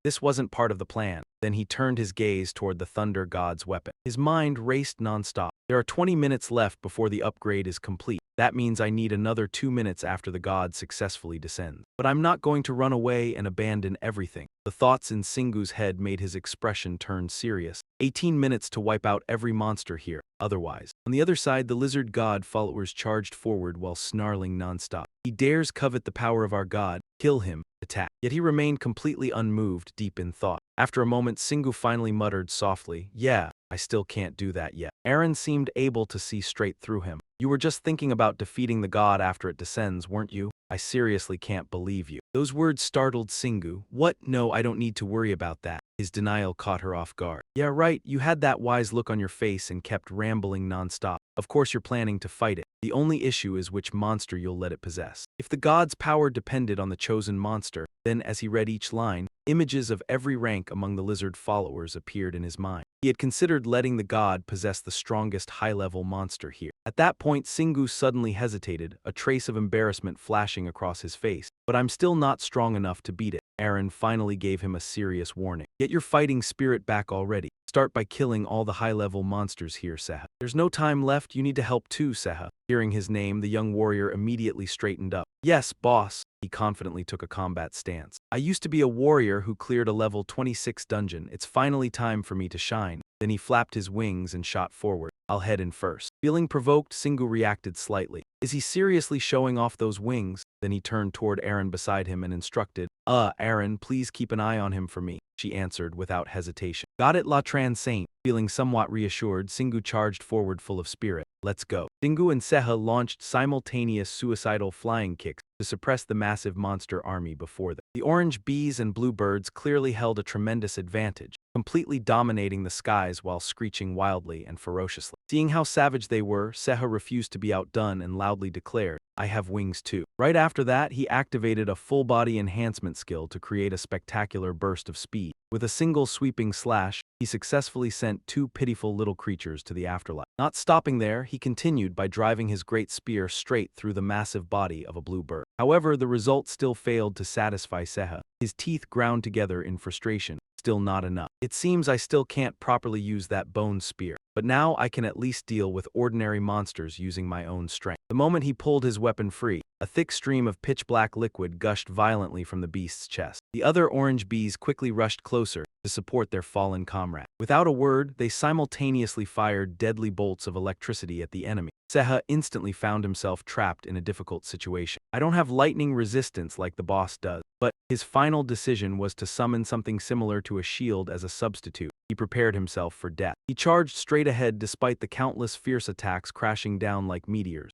This wasn't part of the plan. Then he turned his gaze toward the thunder god's weapon. His mind raced nonstop. There are 20 minutes left before the upgrade is complete. That means I need another 2 minutes after the god successfully descends. But I'm not going to run away and abandon everything. The thoughts in Singu's head made his expression turn serious. 18 minutes to wipe out every monster here. Otherwise. On the other side, the lizard god followers charged forward while snarling nonstop. He dares covet the power of our god. Kill him. Attack. Yet he remained completely unmoved, deep in thought. After a moment, Singu finally muttered softly, "Yeah, I still can't do that yet." Eren seemed able to see straight through him. "You were just thinking about defeating the god after it descends, weren't you? I seriously can't believe you." Those words startled Singu. "What? No, I don't need to worry about that." His denial caught her off guard. "Yeah, right, you had that wise look on your face and kept rambling nonstop. Of course you're planning to fight it. The only issue is which monster you'll let it possess. If the god's power depended on the chosen monster, then as he read each line, images of every rank among the lizard followers appeared in his mind. He had considered letting the god possess the strongest high-level monster here. At that point, Singu suddenly hesitated, a trace of embarrassment flashing across his face. "But I'm still not strong enough to beat it." Eren finally gave him a serious warning. "Get your fighting spirit back already. Start by killing all the high-level monsters here, Seha. There's no time left, you need to help too, Seha." Hearing his name, the young warrior immediately straightened up. "Yes, boss." He confidently took a combat stance. "I used to be a warrior who cleared a level 26 dungeon. It's finally time for me to shine." Then he flapped his wings and shot forward. "I'll head in first." Feeling provoked, Singu reacted slightly. Is he seriously showing off those wings? Then he turned toward Eren beside him and instructed, Eren, please keep an eye on him for me," she answered without hesitation. "Got it, La Saint." Feeling somewhat reassured, Singu charged forward full of spirit. "Let's go." Singu and Seha launched simultaneous suicidal flying kicks to suppress the massive monster army before them. The orange bees and blue birds clearly held a tremendous advantage, completely dominating the skies while screeching wildly and ferociously. Seeing how savage they were, Seha refused to be outdone and loudly declared, "I have wings too." Right after that, he activated a full-body enhancement skill to create a spectacular burst of speed. With a single sweeping slash, he successfully sent 2 pitiful little creatures to the afterlife. Not stopping there, he continued by driving his great spear straight through the massive body of a blue bird. However, the result still failed to satisfy Seha. His teeth ground together in frustration. Still not enough. "It seems I still can't properly use that bone spear, but now I can at least deal with ordinary monsters using my own strength." The moment he pulled his weapon free, a thick stream of pitch-black liquid gushed violently from the beast's chest. The other orange bees quickly rushed closer to support their fallen comrade. Without a word, they simultaneously fired deadly bolts of electricity at the enemy. Seha instantly found himself trapped in a difficult situation. "I don't have lightning resistance like the boss does." But his final decision was to summon something similar to a shield as a substitute. He prepared himself for death. He charged straight ahead despite the countless fierce attacks crashing down like meteors.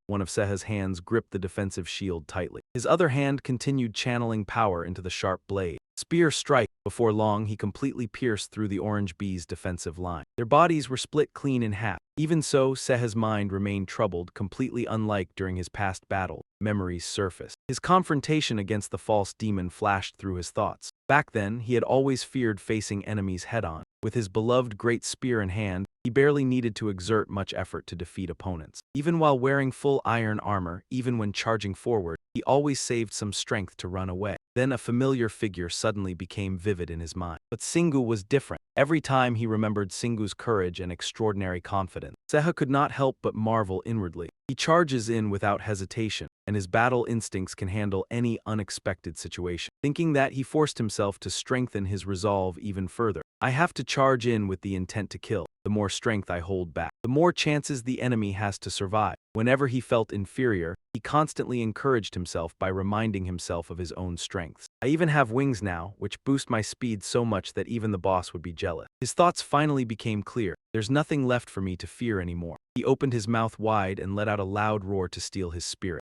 One of Seha's hands gripped the defensive shield tightly. His other hand continued channeling power into the sharp blade. Spear strike. Before long, he completely pierced through the orange bees' defensive line. Their bodies were split clean in half. Even so, Seha's mind remained troubled, completely unlike during his past battle. Memories surfaced. His confrontation against the false demon flashed through his thoughts. Back then, he had always feared facing enemies head-on. With his beloved great spear in hand, He barely needed to exert much effort to defeat opponents. Even while wearing full iron armor, even when charging forward, he always saved some strength to run away. Then a familiar figure suddenly became vivid in his mind. But Singu was different. Every time he remembered Singu's courage and extraordinary confidence, Seha could not help but marvel inwardly. He charges in without hesitation, and his battle instincts can handle any unexpected situation. Thinking that, he forced himself to strengthen his resolve even further. I have to charge in with the intent to kill. The more strength I hold back, the more chances the enemy has to survive. Whenever he felt inferior, he constantly encouraged himself by reminding himself of his own strengths. I even have wings now, which boost my speed so much that even the boss would be jealous. His thoughts finally became clear. There's nothing left for me to fear anymore. He opened his mouth wide and let out a loud roar to steal his spirit.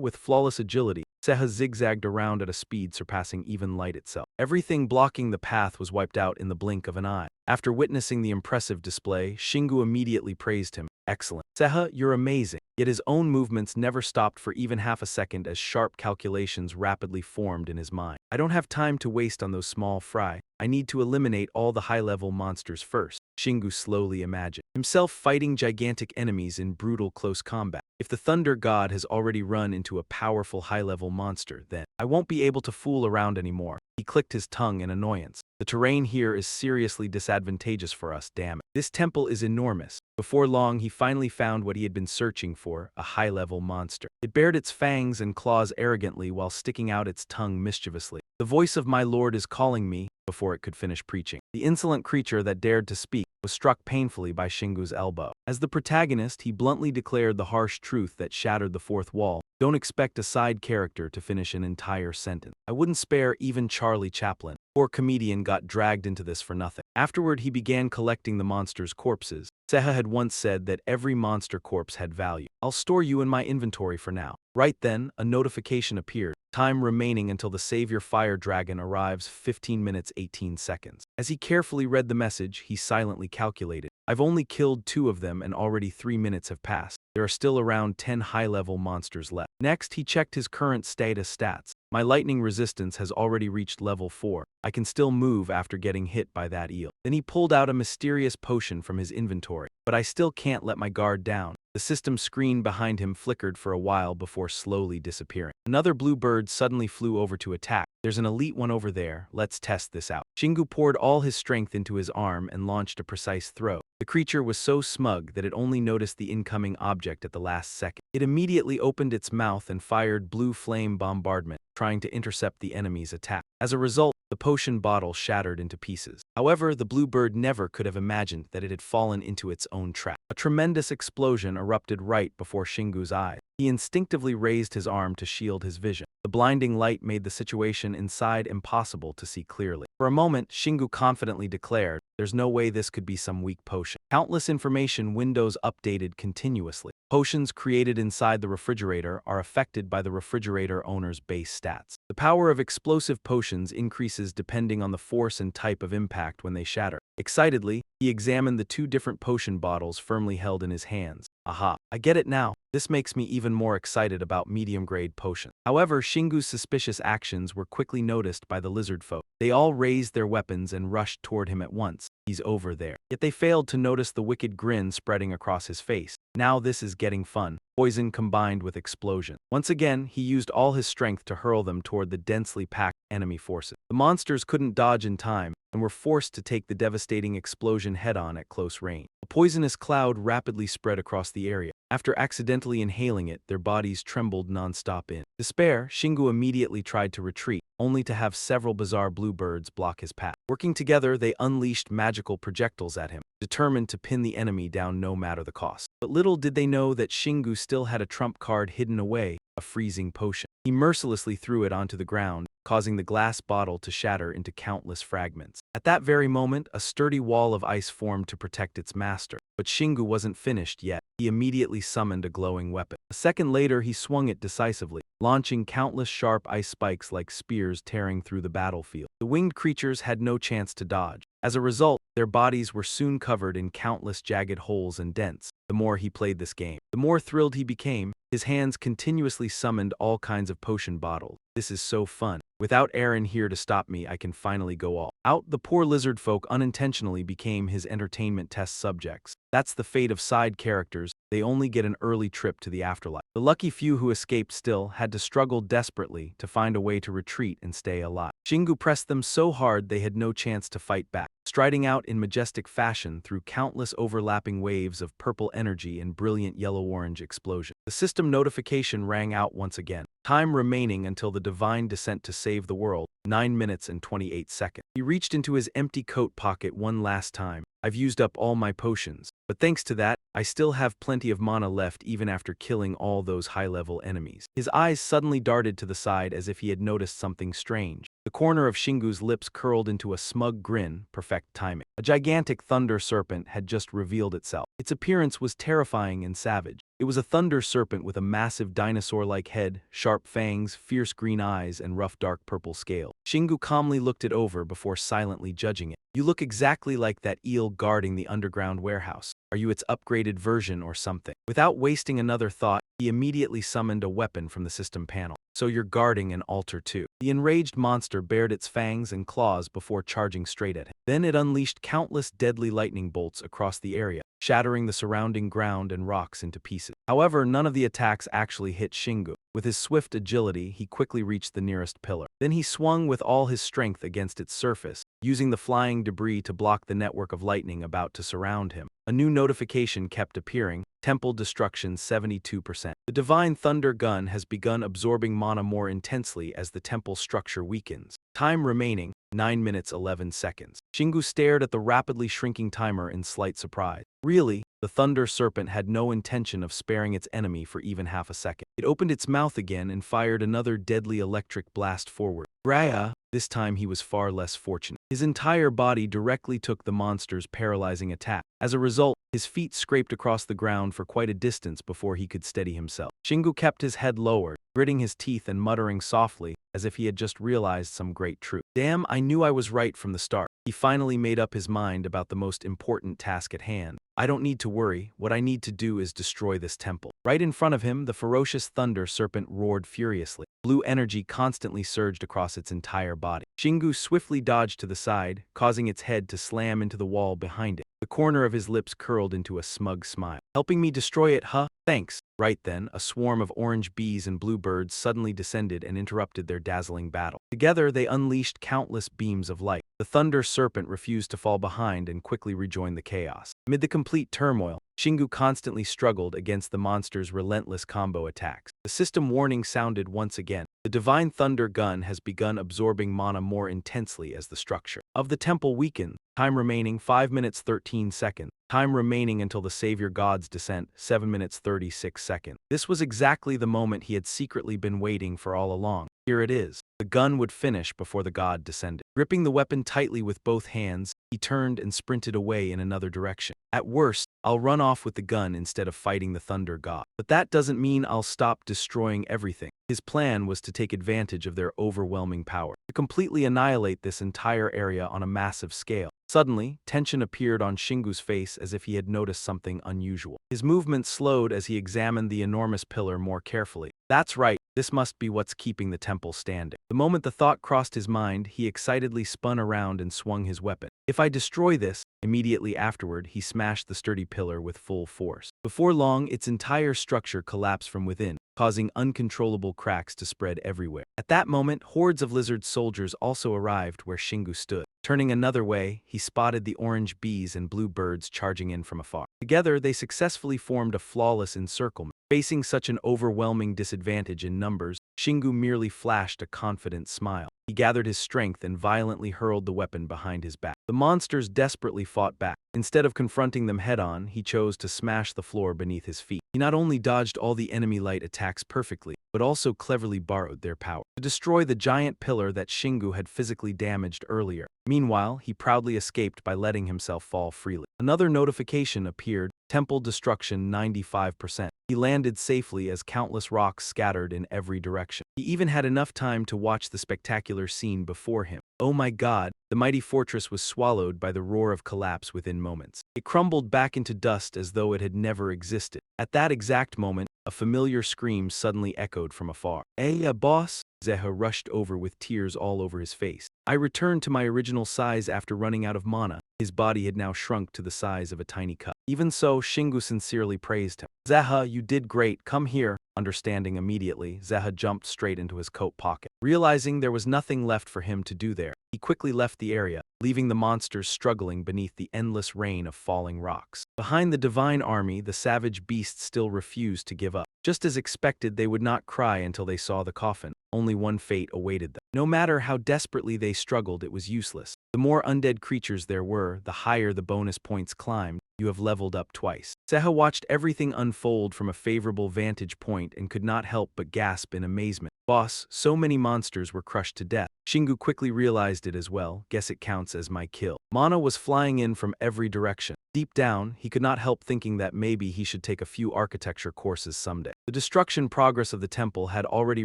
With flawless agility, Seha zigzagged around at a speed surpassing even light itself. Everything blocking the path was wiped out in the blink of an eye. After witnessing the impressive display, Shingu immediately praised him. Excellent. Seha, you're amazing. Yet his own movements never stopped for even half a second as sharp calculations rapidly formed in his mind. I don't have time to waste on those small fry. I need to eliminate all the high-level monsters first. Shingu slowly imagined himself fighting gigantic enemies in brutal close combat. If the Thunder God has already run into a powerful high-level monster, then I won't be able to fool around anymore. He clicked his tongue in annoyance. The terrain here is seriously disadvantageous for us, damn it. This temple is enormous. Before long, he finally found what he had been searching for, a high-level monster. It bared its fangs and claws arrogantly while sticking out its tongue mischievously. The voice of my lord is calling me. Before it could finish preaching, the insolent creature that dared to speak was struck painfully by Shingu's elbow. As the protagonist, he bluntly declared the harsh truth that shattered the fourth wall. Don't expect a side character to finish an entire sentence. I wouldn't spare even Charlie Chaplin. Poor comedian got dragged into this for nothing. Afterward, he began collecting the monster's corpses. Seha had once said that every monster corpse had value. I'll store you in my inventory for now. Right then, a notification appeared. Time remaining until the Savior Fire Dragon arrives, 15 minutes 18 seconds. As he carefully read the message, he silently calculated. I've only killed 2 of them and already 3 minutes have passed. There are still around 10 high-level monsters left. Next, he checked his current status stats. My lightning resistance has already reached level 4. I can still move after getting hit by that eel. Then he pulled out a mysterious potion from his inventory. But I still can't let my guard down. The system screen behind him flickered for a while before slowly disappearing. Another blue bird suddenly flew over to attack. There's an elite one over there. Let's test this out. Shingu poured all his strength into his arm and launched a precise throw. The creature was so smug that it only noticed the incoming object at the last second. It immediately opened its mouth and fired blue flame bombardment, trying to intercept the enemy's attack. As a result, the potion bottle shattered into pieces. However, the blue bird never could have imagined that it had fallen into its own trap. A tremendous explosion erupted right before Shingu's eyes. He instinctively raised his arm to shield his vision. The blinding light made the situation inside impossible to see clearly. For a moment, Shingu confidently declared, there's no way this could be some weak potion. Countless information windows updated continuously. Potions created inside the refrigerator are affected by the refrigerator owner's base stats. The power of explosive potions increases depending on the force and type of impact when they shatter. Excitedly, he examined the 2 different potion bottles firmly held in his hands. Aha, I get it now. This makes me even more excited about medium-grade potions. However, Shingu's suspicious actions were quickly noticed by the lizard folk. They all raised their weapons and rushed toward him at once. He's over there. Yet they failed to notice the wicked grin spreading across his face. Now this is getting fun. Poison combined with explosion. Once again, he used all his strength to hurl them toward the densely packed enemy forces. The monsters couldn't dodge in time and were forced to take the devastating explosion head-on at close range. A poisonous cloud rapidly spread across the area. After accidentally inhaling it, their bodies trembled non-stop in despair. Shingu immediately tried to retreat, only to have several bizarre bluebirds block his path. Working together, they unleashed magical projectiles at him, determined to pin the enemy down no matter the cost. But little did they know that Shingu still had a trump card hidden away, a freezing potion. He mercilessly threw it onto the ground, causing the glass bottle to shatter into countless fragments. At that very moment, a sturdy wall of ice formed to protect its master. But Shingu wasn't finished yet. He immediately summoned a glowing weapon. A second later, he swung it decisively, launching countless sharp ice spikes like spears tearing through the battlefield. The winged creatures had no chance to dodge. As a result, their bodies were soon covered in countless jagged holes and dents. The more he played this game, the more thrilled he became. His hands continuously summoned all kinds of potion bottles. This is so fun. Without Aaron here to stop me, I can finally go all out. The poor lizard folk unintentionally became his entertainment test subjects. That's the fate of side characters, they only get an early trip to the afterlife. The lucky few who escaped still had to struggle desperately to find a way to retreat and stay alive. Shingu pressed them so hard they had no chance to fight back, striding out in majestic fashion through countless overlapping waves of purple energy and brilliant yellow-orange explosion. The system notification rang out once again. Time remaining until the divine descent to save the world, 9 minutes and 28 seconds. He reached into his empty coat pocket one last time. I've used up all my potions, but thanks to that, I still have plenty of mana left even after killing all those high-level enemies. His eyes suddenly darted to the side as if he had noticed something strange. The corner of Shingu's lips curled into a smug grin, perfect timing. A gigantic thunder serpent had just revealed itself. Its appearance was terrifying and savage. It was a thunder serpent with a massive dinosaur-like head, sharp fangs, fierce green eyes, and rough dark purple scale. Shingu calmly looked it over before silently judging it. You look exactly like that eel guarding the underground warehouse. Are you its upgraded version or something? Without wasting another thought, he immediately summoned a weapon from the system panel. So you're guarding an altar too. The enraged monster bared its fangs and claws before charging straight at him. Then it unleashed countless deadly lightning bolts across the area, shattering the surrounding ground and rocks into pieces. However, none of the attacks actually hit Shingu. With his swift agility, he quickly reached the nearest pillar. Then he swung with all his strength against its surface, using the flying debris to block the network of lightning about to surround him. A new notification kept appearing. Temple destruction 72%. The divine thunder gun has begun absorbing mana more intensely as the temple structure weakens. Time remaining, 9 minutes 11 seconds. Shingu stared at the rapidly shrinking timer in slight surprise. Really, the thunder serpent had no intention of sparing its enemy for even half a second. It opened its mouth again and fired another deadly electric blast forward. Braya! This time he was far less fortunate. His entire body directly took the monster's paralyzing attack. As a result, his feet scraped across the ground for quite a distance before he could steady himself. Shingu kept his head lowered, gritting his teeth and muttering softly, as if he had just realized some great truth. Damn, I knew I was right from the start. He finally made up his mind about the most important task at hand. I don't need to worry, what I need to do is destroy this temple. Right in front of him, the ferocious thunder serpent roared furiously. Blue energy constantly surged across its entire body. Shingu swiftly dodged to the side, causing its head to slam into the wall behind it. The corner of his lips curled into a smug smile. Helping me destroy it, huh? Thanks. Right then, a swarm of orange bees and bluebirds suddenly descended and interrupted their dazzling battle. Together, they unleashed countless beams of light. The thunder serpent refused to fall behind and quickly rejoined the chaos. Amid the complete turmoil, Shingu constantly struggled against the monster's relentless combo attacks. The system warning sounded once again. The divine thunder gun has begun absorbing mana more intensely as the structure of the temple weakens. Time remaining 5 minutes 13 seconds. Time remaining until the Savior God's descent, 7 minutes 36 seconds. This was exactly the moment he had secretly been waiting for all along. Here it is. The gun would finish before the god descended. Gripping the weapon tightly with both hands, he turned and sprinted away in another direction. At worst, I'll run off with the gun instead of fighting the thunder god. But that doesn't mean I'll stop destroying everything. His plan was to take advantage of their overwhelming power, to completely annihilate this entire area on a massive scale. Suddenly, tension appeared on Shingu's face as if he had noticed something unusual. His movement slowed as he examined the enormous pillar more carefully. That's right, this must be what's keeping the temple standing. The moment the thought crossed his mind, he excitedly spun around and swung his weapon. If I destroy this, immediately afterward, he smashed the sturdy pillar with full force. Before long, its entire structure collapsed from within, causing uncontrollable cracks to spread everywhere. At that moment, hordes of lizard soldiers also arrived where Shingu stood. Turning another way, he spotted the orange bees and blue birds charging in from afar. Together, they successfully formed a flawless encirclement. Facing such an overwhelming disadvantage in numbers, Shingu merely flashed a confident smile. He gathered his strength and violently hurled the weapon behind his back. The monsters desperately fought back. Instead of confronting them head-on, he chose to smash the floor beneath his feet. He not only dodged all the enemy light attacks perfectly, but also cleverly borrowed their power to destroy the giant pillar that Shingu had physically damaged earlier. Meanwhile, he proudly escaped by letting himself fall freely. Another notification appeared, temple destruction 95%. He landed safely as countless rocks scattered in every direction. He even had enough time to watch the spectacular scene before him. Oh my god, the mighty fortress was swallowed by the roar of collapse within moments. It crumbled back into dust as though it had never existed. At that exact moment, a familiar scream suddenly echoed from afar. "Hey, boss!" Zeha rushed over with tears all over his face. I returned to my original size after running out of mana. His body had now shrunk to the size of a tiny cup. Even so, Shingu sincerely praised him. "Zeha, you did great, come here." Understanding immediately, Zeha jumped straight into his coat pocket. Realizing there was nothing left for him to do there, he quickly left the area, leaving the monsters struggling beneath the endless rain of falling rocks. Behind the divine army, the savage beasts still refused to give up. Just as expected, they would not cry until they saw the coffin. Only one fate awaited them. No matter how desperately they struggled, it was useless. The more undead creatures there were, the higher the bonus points climbed. You have leveled up twice. Zeha watched everything unfold from a favorable vantage point and could not help but gasp in amazement. "Boss, so many monsters were crushed to death." Shingu quickly realized it as well. "Guess it counts as my kill." Mana was flying in from every direction. Deep down, he could not help thinking that maybe he should take a few architecture courses someday. The destruction progress of the temple had already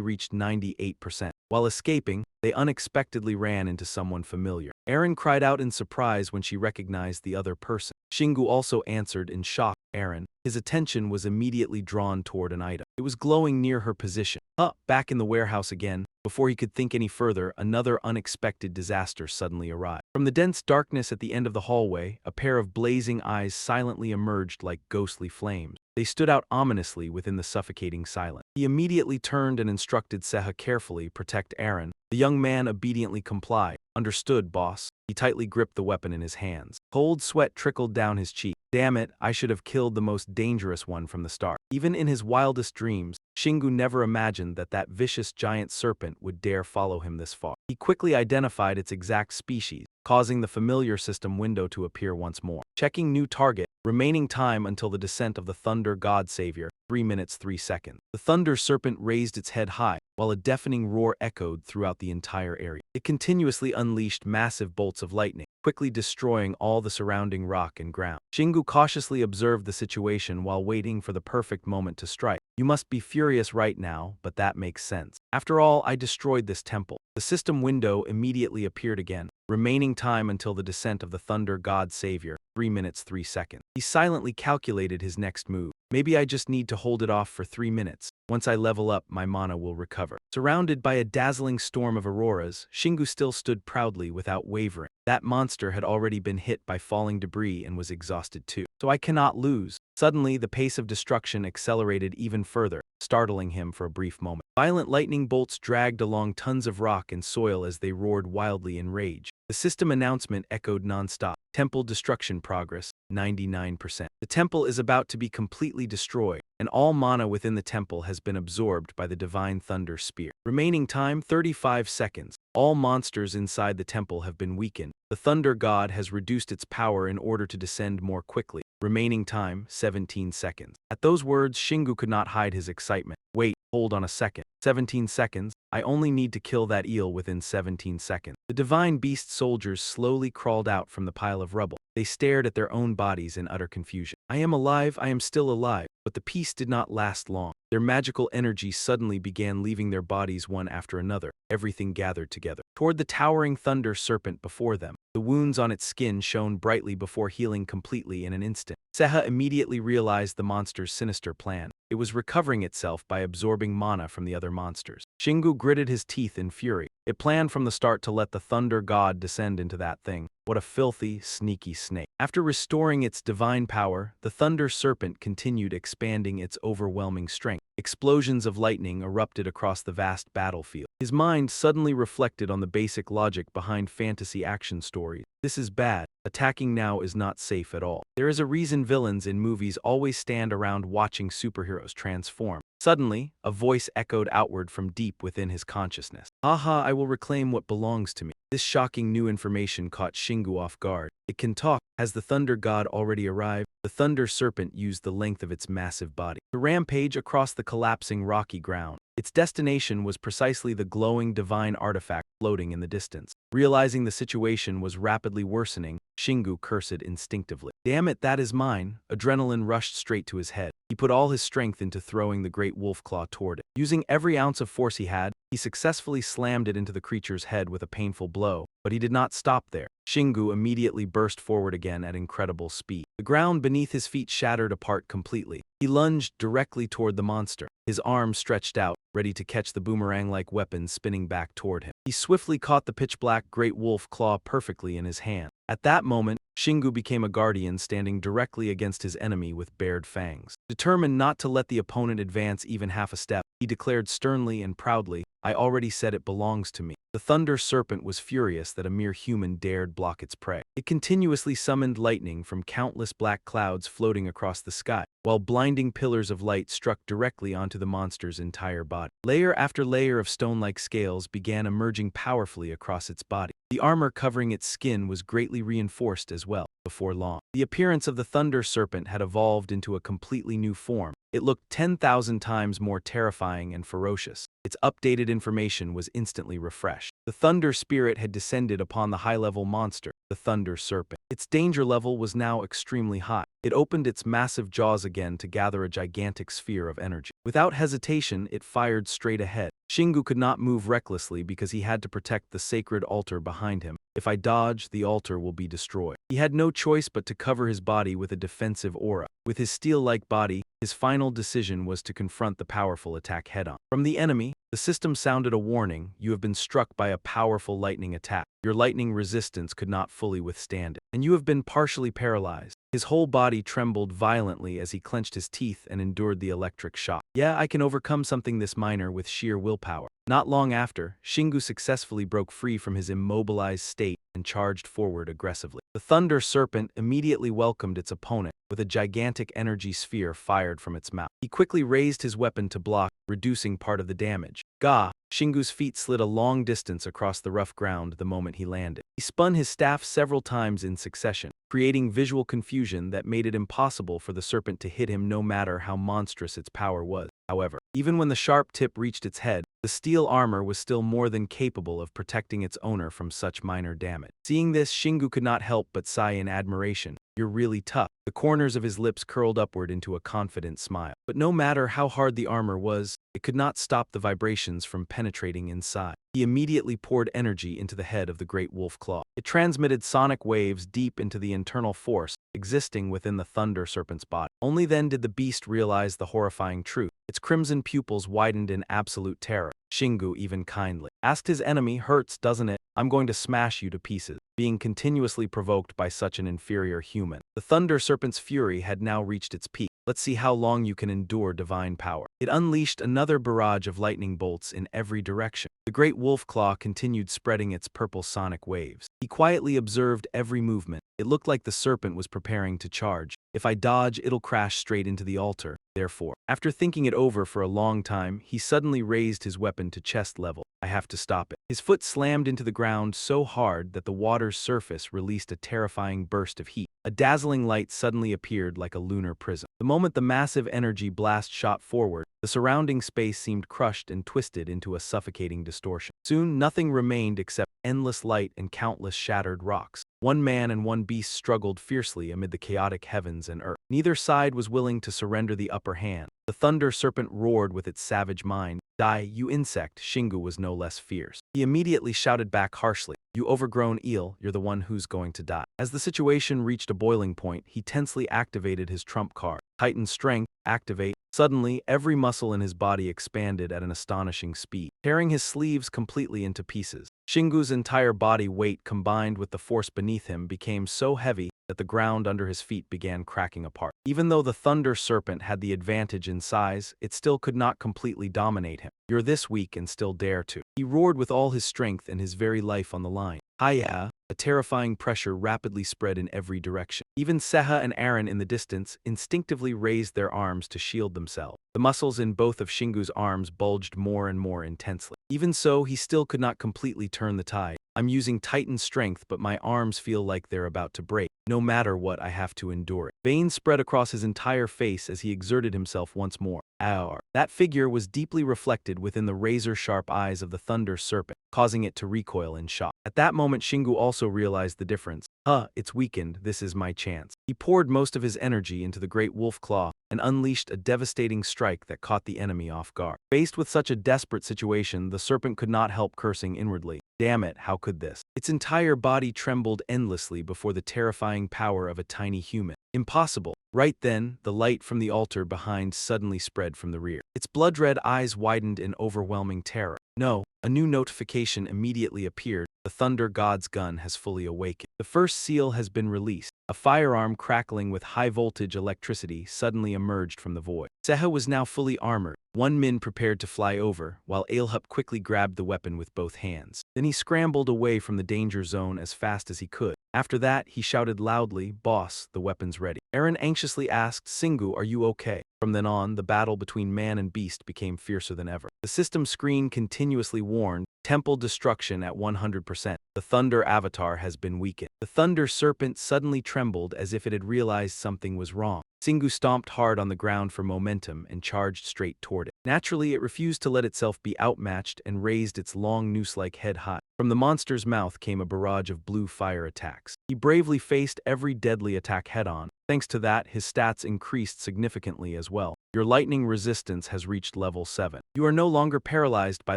reached 98%. While escaping, they unexpectedly ran into someone familiar. Aaron cried out in surprise when she recognized the other person. Shingu also answered in shock. Aaron. His attention was immediately drawn toward an item. It was glowing near her position. Back in the warehouse again. Before he could think any further, another unexpected disaster suddenly arrived. From the dense darkness at the end of the hallway, a pair of blazing eyes silently emerged like ghostly flames. They stood out ominously within the suffocating silence. He immediately turned and instructed Zeha carefully protect Aaron. The young man obediently complied. "Understood, boss." He tightly gripped the weapon in his hands. Cold sweat trickled down his cheek. Damn it, I should have killed the most dangerous one from the start. Even in his wildest dreams, Shingu never imagined that that vicious giant serpent would dare follow him this far. He quickly identified its exact species, causing the familiar system window to appear once more. Checking new target, remaining time until the descent of the Thunder God Savior, 3 minutes 3 seconds. The Thunder Serpent raised its head high, while a deafening roar echoed throughout the entire area. It continuously unleashed massive bolts of lightning, quickly destroying all the surrounding rock and ground. Shingu cautiously observed the situation while waiting for the perfect moment to strike. "You must be furious right now, but that makes sense. After all, I destroyed this temple." The system window immediately appeared again, remaining time until the descent of the Thunder God Savior, 3 minutes 3 seconds. He silently calculated his next move. "Maybe I just need to hold it off for 3 minutes. Once I level up, my mana will recover." Surrounded by a dazzling storm of auroras, Shingu still stood proudly without wavering. That monster had already been hit by falling debris and was exhausted too. "So I cannot lose." Suddenly, the pace of destruction accelerated even further, startling him for a brief moment. Violent lightning bolts dragged along tons of rock and soil as they roared wildly in rage. The system announcement echoed nonstop. "Temple destruction progress, 99%. The temple is about to be completely destroyed, and all mana within the temple has been absorbed by the Divine Thunder Spear. Remaining time, 35 seconds. All monsters inside the temple have been weakened. The Thunder God has reduced its power in order to descend more quickly. Remaining time, 17 seconds. At those words, Shingu could not hide his excitement. "Wait, hold on a second. 17 seconds? I only need to kill that eel within 17 seconds. The divine beast soldiers slowly crawled out from the pile of rubble. They stared at their own bodies in utter confusion. "I am alive, I am still alive." But the peace did not last long. Their magical energy suddenly began leaving their bodies one after another. Everything gathered together toward the towering Thunder Serpent before them. The wounds on its skin shone brightly before healing completely in an instant. Zeha immediately realized the monster's sinister plan. It was recovering itself by absorbing mana from the other monsters. Shingu gritted his teeth in fury. It planned from the start to let the Thunder God descend into that thing. What a filthy, sneaky snake. After restoring its divine power, the Thunder Serpent continued expanding its overwhelming strength. Explosions of lightning erupted across the vast battlefield. His mind suddenly reflected on the basic logic behind fantasy action stories. This is bad. Attacking now is not safe at all. There is a reason villains in movies always stand around watching superheroes transform. Suddenly, a voice echoed outward from deep within his consciousness. "Aha, I will reclaim what belongs to me." This shocking new information caught Shingu off guard. It can talk. Has the Thunder God already arrived? The Thunder Serpent used the length of its massive body to rampage across the collapsing rocky ground. Its destination was precisely the glowing divine artifact floating in the distance. Realizing the situation was rapidly worsening, Shingu cursed instinctively. "Damn it, that is mine." Adrenaline rushed straight to his head. He put all his strength into throwing the great wolf claw toward it. Using every ounce of force he had, he successfully slammed it into the creature's head with a painful blow, but he did not stop there. Shingu immediately burst forward again at incredible speed. The ground beneath his feet shattered apart completely. He lunged directly toward the monster, his arms stretched out, ready to catch the boomerang-like weapon spinning back toward him. He swiftly caught the pitch-black great wolf claw perfectly in his hand. At that moment, Shingu became a guardian standing directly against his enemy with bared fangs. Determined not to let the opponent advance even half a step, he declared sternly and proudly, "I already said it belongs to me." The thunder serpent was furious that a mere human dared block its prey. It continuously summoned lightning from countless black clouds floating across the sky, while blinding pillars of light struck directly onto the monster's entire body. Layer after layer of stone-like scales began emerging powerfully across its body. The armor covering its skin was greatly reinforced as well. Before long, the appearance of the thunder serpent had evolved into a completely new form. It looked 10,000 times more terrifying and ferocious. Its updated information was instantly refreshed. The thunder spirit had descended upon the high-level monster, the thunder serpent. Its danger level was now extremely high. It opened its massive jaws again to gather a gigantic sphere of energy. Without hesitation, it fired straight ahead. Shingu could not move recklessly because he had to protect the sacred altar behind him. If I dodge, the altar will be destroyed. He had no choice but to cover his body with a defensive aura. With his steel-like body, his final decision was to confront the powerful attack head-on. From the enemy, the system sounded a warning: you have been struck by a powerful lightning attack. Your lightning resistance could not fully withstand it, and you have been partially paralyzed. His whole body trembled violently as he clenched his teeth and endured the electric shock. Yeah, I can overcome something this minor with sheer willpower. Not long after, Shingu successfully broke free from his immobilized state and charged forward aggressively. The thunder serpent immediately welcomed its opponent with a gigantic energy sphere fired from its mouth. He quickly raised his weapon to block, reducing part of the damage. Gah! Shingu's feet slid a long distance across the rough ground the moment he landed. He spun his staff several times in succession, creating visual confusion that made it impossible for the serpent to hit him no matter how monstrous its power was. However, even when the sharp tip reached its head, the steel armor was still more than capable of protecting its owner from such minor damage. Seeing this, Shingu could not help but sigh in admiration. "You're really tough." The corners of his lips curled upward into a confident smile. But no matter how hard the armor was, it could not stop the vibrations from penetrating inside. He immediately poured energy into the head of the great wolf claw. It transmitted sonic waves deep into the internal force existing within the thunder serpent's body. Only then did the beast realize the horrifying truth. Its crimson pupils widened in absolute terror. Shingu even kindly asked his enemy, "Hurts, doesn't it? I'm going to smash you to pieces," being continuously provoked by such an inferior human. The thunder serpent's fury had now reached its peak. "Let's see how long you can endure divine power." It unleashed another barrage of lightning bolts in every direction. The great wolf claw continued spreading its purple sonic waves. He quietly observed every movement. It looked like the serpent was preparing to charge. "If I dodge, it'll crash straight into the altar." Therefore, after thinking it over for a long time, he suddenly raised his weapon to chest level. "I have to stop it." His foot slammed into the ground so hard that the water's surface released a terrifying burst of heat. A dazzling light suddenly appeared like a lunar prism. The moment the massive energy blast shot forward, the surrounding space seemed crushed and twisted into a suffocating distortion. Soon, nothing remained except endless light and countless shattered rocks. One man and one beast struggled fiercely amid the chaotic heavens and earth. Neither side was willing to surrender the upper hand. The thunder serpent roared with its savage mind. "Die, you insect!" Shingu was no less fierce. He immediately shouted back harshly, "You overgrown eel, you're the one who's going to die." As the situation reached a boiling point, he tensely activated his trump card. Titan Strength, activate. Suddenly, every muscle in his body expanded at an astonishing speed, tearing his sleeves completely into pieces. Shingu's entire body weight combined with the force beneath him became so heavy that the ground under his feet began cracking apart. Even though the thunder serpent had the advantage in size, it still could not completely dominate him. "You're this weak and still dare to." He roared with all his strength and his very life on the line. "Hiya!" A terrifying pressure rapidly spread in every direction. Even Seha and Aaron in the distance instinctively raised their arms to shield themselves. The muscles in both of Shingu's arms bulged more and more intensely. Even so, he still could not completely turn the tide. "I'm using Titan strength, but my arms feel like they're about to break. No matter what, I have to endure it." Veins spread across his entire face as he exerted himself once more. Ow. That figure was deeply reflected within the razor-sharp eyes of the thunder serpent, causing it to recoil in shock. At that moment, Shingu also realized the difference. It's weakened, this is my chance. He poured most of his energy into the great wolf claw and unleashed a devastating strike that caught the enemy off guard. Faced with such a desperate situation, the serpent could not help cursing inwardly. Damn it, how could this? Its entire body trembled endlessly before the terrifying power of a tiny human. Impossible. Right then, the light from the altar behind suddenly spread from the rear. Its blood-red eyes widened in overwhelming terror. No, a new notification immediately appeared. The Thunder God's gun has fully awakened. The first seal has been released. A firearm crackling with high-voltage electricity suddenly emerged from the void. Seha was now fully armored. One Min prepared to fly over, while Aelhup quickly grabbed the weapon with both hands. Then he scrambled away from the danger zone as fast as he could. After that, he shouted loudly, "Boss, the weapon's ready." Eren anxiously asked, "Singu, are you okay?" From then on, the battle between man and beast became fiercer than ever. The system screen continuously warned, "Temple destruction at 100%. The Thunder Avatar has been weakened." The Thunder Serpent suddenly trembled as if it had realized something was wrong. Singu stomped hard on the ground for momentum and charged straight toward it. Naturally, it refused to let itself be outmatched and raised its long noose-like head high. From the monster's mouth came a barrage of blue fire attacks. He bravely faced every deadly attack head-on. Thanks to that, his stats increased significantly as well. Your lightning resistance has reached level 7. You are no longer paralyzed by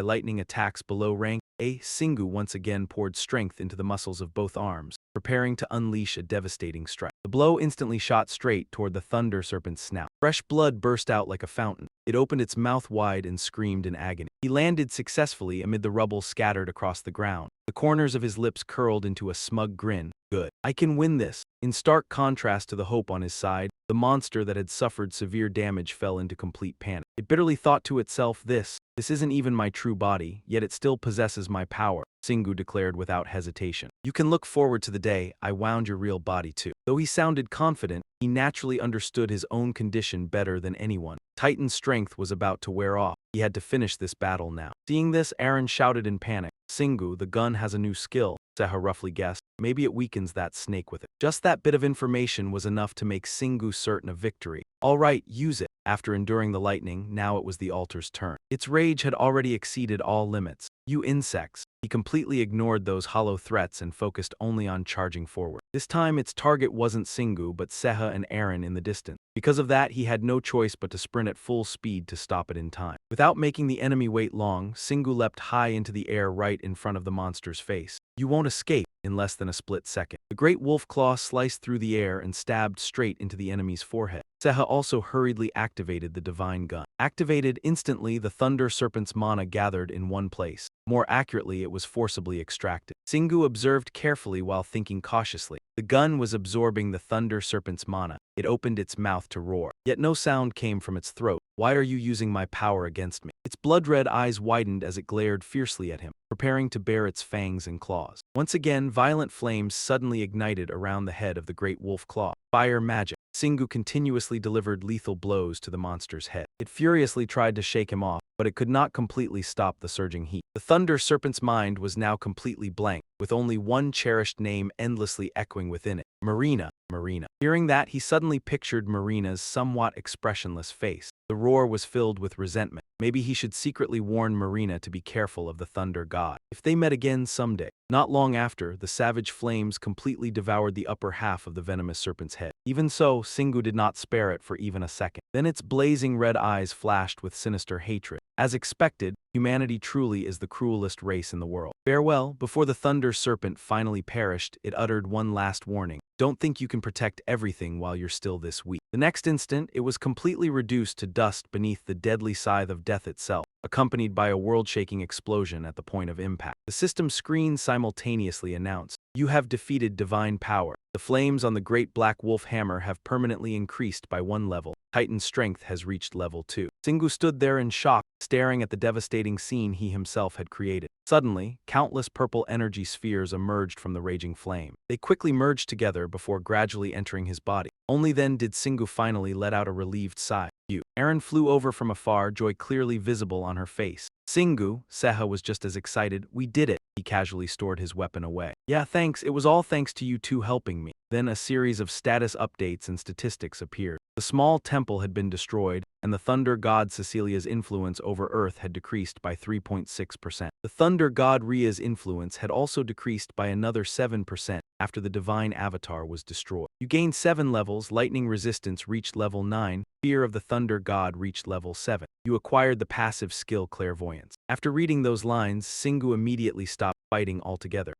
lightning attacks below rank A. Singu once again poured strength into the muscles of both arms, preparing to unleash a devastating strike. The blow instantly shot straight toward the Thunder Serpent's snout. Fresh blood burst out like a fountain. It opened its mouth wide and screamed in agony. He landed successfully amid the rubble scattered across the ground. The corners of his lips curled into a smug grin. Good. I can win this. In stark contrast to the hope on his side, the monster that had suffered severe damage fell into complete panic. It bitterly thought to itself, this isn't even my true body, yet it still possesses my power, Singu declared without hesitation. You can look forward to the day I wound your real body to. Though he sounded confident, he naturally understood his own condition better than anyone. Titan's strength was about to wear off. He had to finish this battle now. Seeing this, Eren shouted in panic, "Singu, the gun has a new skill," Seha roughly guessed. Maybe it weakens that snake with it. Just that bit of information was enough to make Singu certain of victory. All right, use it. After enduring the lightning, now it was the altar's turn. Its rage had already exceeded all limits. You insects. He completely ignored those hollow threats and focused only on charging forward. This time, its target wasn't Singu, but Seha and Eren in the distance. Because of that, he had no choice but to sprint at full speed to stop it in time. Without making the enemy wait long, Singu leapt high into the air right in front of the monster's face. You won't escape. In less than a split second, the great wolf claw sliced through the air and stabbed straight into the enemy's forehead. Seha also hurriedly activated the divine gun. Activated instantly, the Thunder Serpent's mana gathered in one place. More accurately, it was forcibly extracted. Singu observed carefully while thinking cautiously. The gun was absorbing the Thunder Serpent's mana. It opened its mouth to roar, yet no sound came from its throat. Why are you using my power against me? Its blood-red eyes widened as it glared fiercely at him, preparing to bare its fangs and claws. Once again, violent flames suddenly ignited around the head of the great wolf claw. Fire magic. Singu continuously delivered lethal blows to the monster's head. It furiously tried to shake him off, but it could not completely stop the surging heat. The Thunder Serpent's mind was now completely blank, with only one cherished name endlessly echoing within it. Marina. Marina. Hearing that, he suddenly pictured Marina's somewhat expressionless face. The roar was filled with resentment. Maybe he should secretly warn Marina to be careful of the Thunder God. If they met again someday. Not long after, the savage flames completely devoured the upper half of the venomous serpent's head. Even so, Singu did not spare it for even a second. Then its blazing red eyes flashed with sinister hatred. As expected, humanity truly is the cruelest race in the world. Farewell. Before the Thunder Serpent finally perished, it uttered one last warning. Don't think you can protect everything while you're still this weak. The next instant, it was completely reduced to dust beneath the deadly scythe of death itself, accompanied by a world-shaking explosion at the point of impact. The system screen simultaneously announced, "You have defeated divine power. The flames on the great black wolf hammer have permanently increased by 1 level. Titan's strength has reached level 2. Singu stood there in shock, staring at the devastating scene he himself had created. Suddenly, countless purple energy spheres emerged from the raging flame. They quickly merged together before gradually entering his body. Only then did Singu finally let out a relieved sigh. Eren flew over from afar, joy clearly visible on her face. Singu, Seha was just as excited. We did it. He casually stored his weapon away. Yeah, thanks. It was all thanks to you two helping me. Then a series of status updates and statistics appeared. The small temple had been destroyed, and the Thunder God Cecilia's influence over Earth had decreased by 3.6%. The Thunder God Ria's influence had also decreased by another 7%. after the divine avatar was destroyed. You gained 7 levels, lightning resistance reached level 9, fear of the thunder god reached level 7. You acquired the passive skill clairvoyance. After reading those lines, Singu immediately stopped fighting altogether.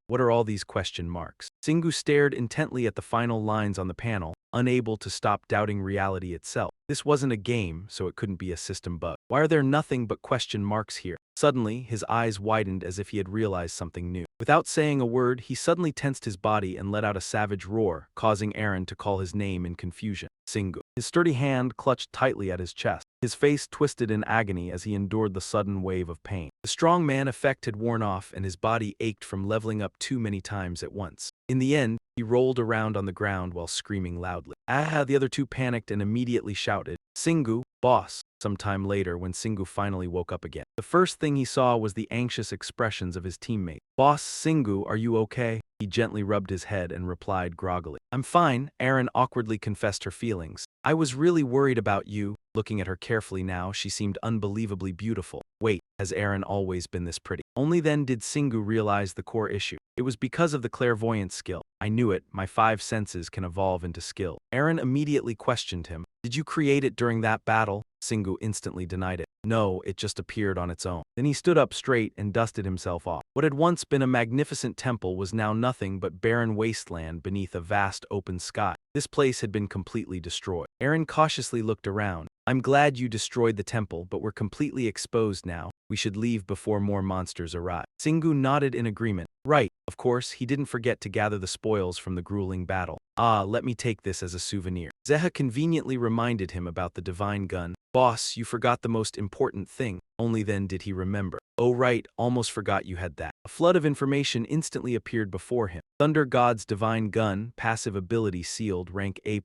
What are all these question marks? Singu stared intently at the final lines on the panel, unable to stop doubting reality itself. This wasn't a game, so it couldn't be a system bug. Why are there nothing but question marks here? Suddenly, his eyes widened as if he had realized something new. Without saying a word, he suddenly tensed his body and let out a savage roar, causing Aaron to call his name in confusion. Singu. His sturdy hand clutched tightly at his chest. His face twisted in agony as he endured the sudden wave of pain. The strong man effect had worn off and his body ached from leveling up too many times at once. In the end, he rolled around on the ground while screaming loudly. The other two panicked and immediately shouted, "Singu, boss!" Sometime later, when Singu finally woke up again, the first thing he saw was the anxious expressions of his teammate. "Boss Singu, are you okay?" He gently rubbed his head and replied groggily, "I'm fine." Aaron awkwardly confessed her feelings. "I was really worried about you." Looking at her carefully now, she seemed unbelievably beautiful. Wait, has Aaron always been this pretty? Only then did Singu realize the core issue. It was because of the clairvoyance skill. "I knew it, my 5 senses can evolve into skill." Aaron immediately questioned him. "Did you create it during that battle?" Singu instantly denied it. "No, it just appeared on its own." Then he stood up straight and dusted himself off. What had once been a magnificent temple was now nothing but barren wasteland beneath a vast open sky. This place had been completely destroyed. Aaron cautiously looked around. "I'm glad you destroyed the temple, but we're completely exposed now. We should leave before more monsters arrive." Singu nodded in agreement. Right, of course, he didn't forget to gather the spoils from the grueling battle. Let me take this as a souvenir." Zeha conveniently reminded him about the divine gun. "Boss, you forgot the most important thing." Only then did he remember. "Oh right, almost forgot you had that." A flood of information instantly appeared before him. Thunder God's divine gun, passive ability sealed, rank A++,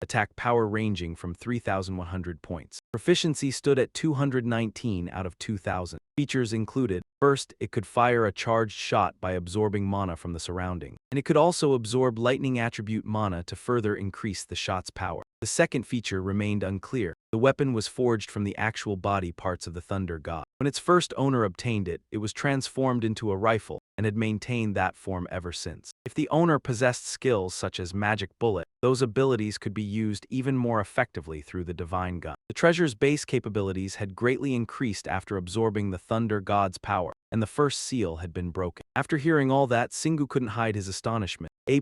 attack power ranging from 3,100 points. Proficiency stood at 219 out of 2,000. Features included, first, it could fire a charged shot by absorbing mana from the surrounding, and it could also absorb lightning attribute mana to further increase the shot's power. The second feature remained unclear. The weapon was forged from the actual body parts of the Thunder God. When its first owner obtained it, it was transformed into a rifle and had maintained that form ever since. If the owner possessed skills such as Magic Bullet, those abilities could be used even more effectively through the divine gun. The treasure's base capabilities had greatly increased after absorbing the Thunder God's power, and the first seal had been broken. After hearing all that, Singu couldn't hide his astonishment. A++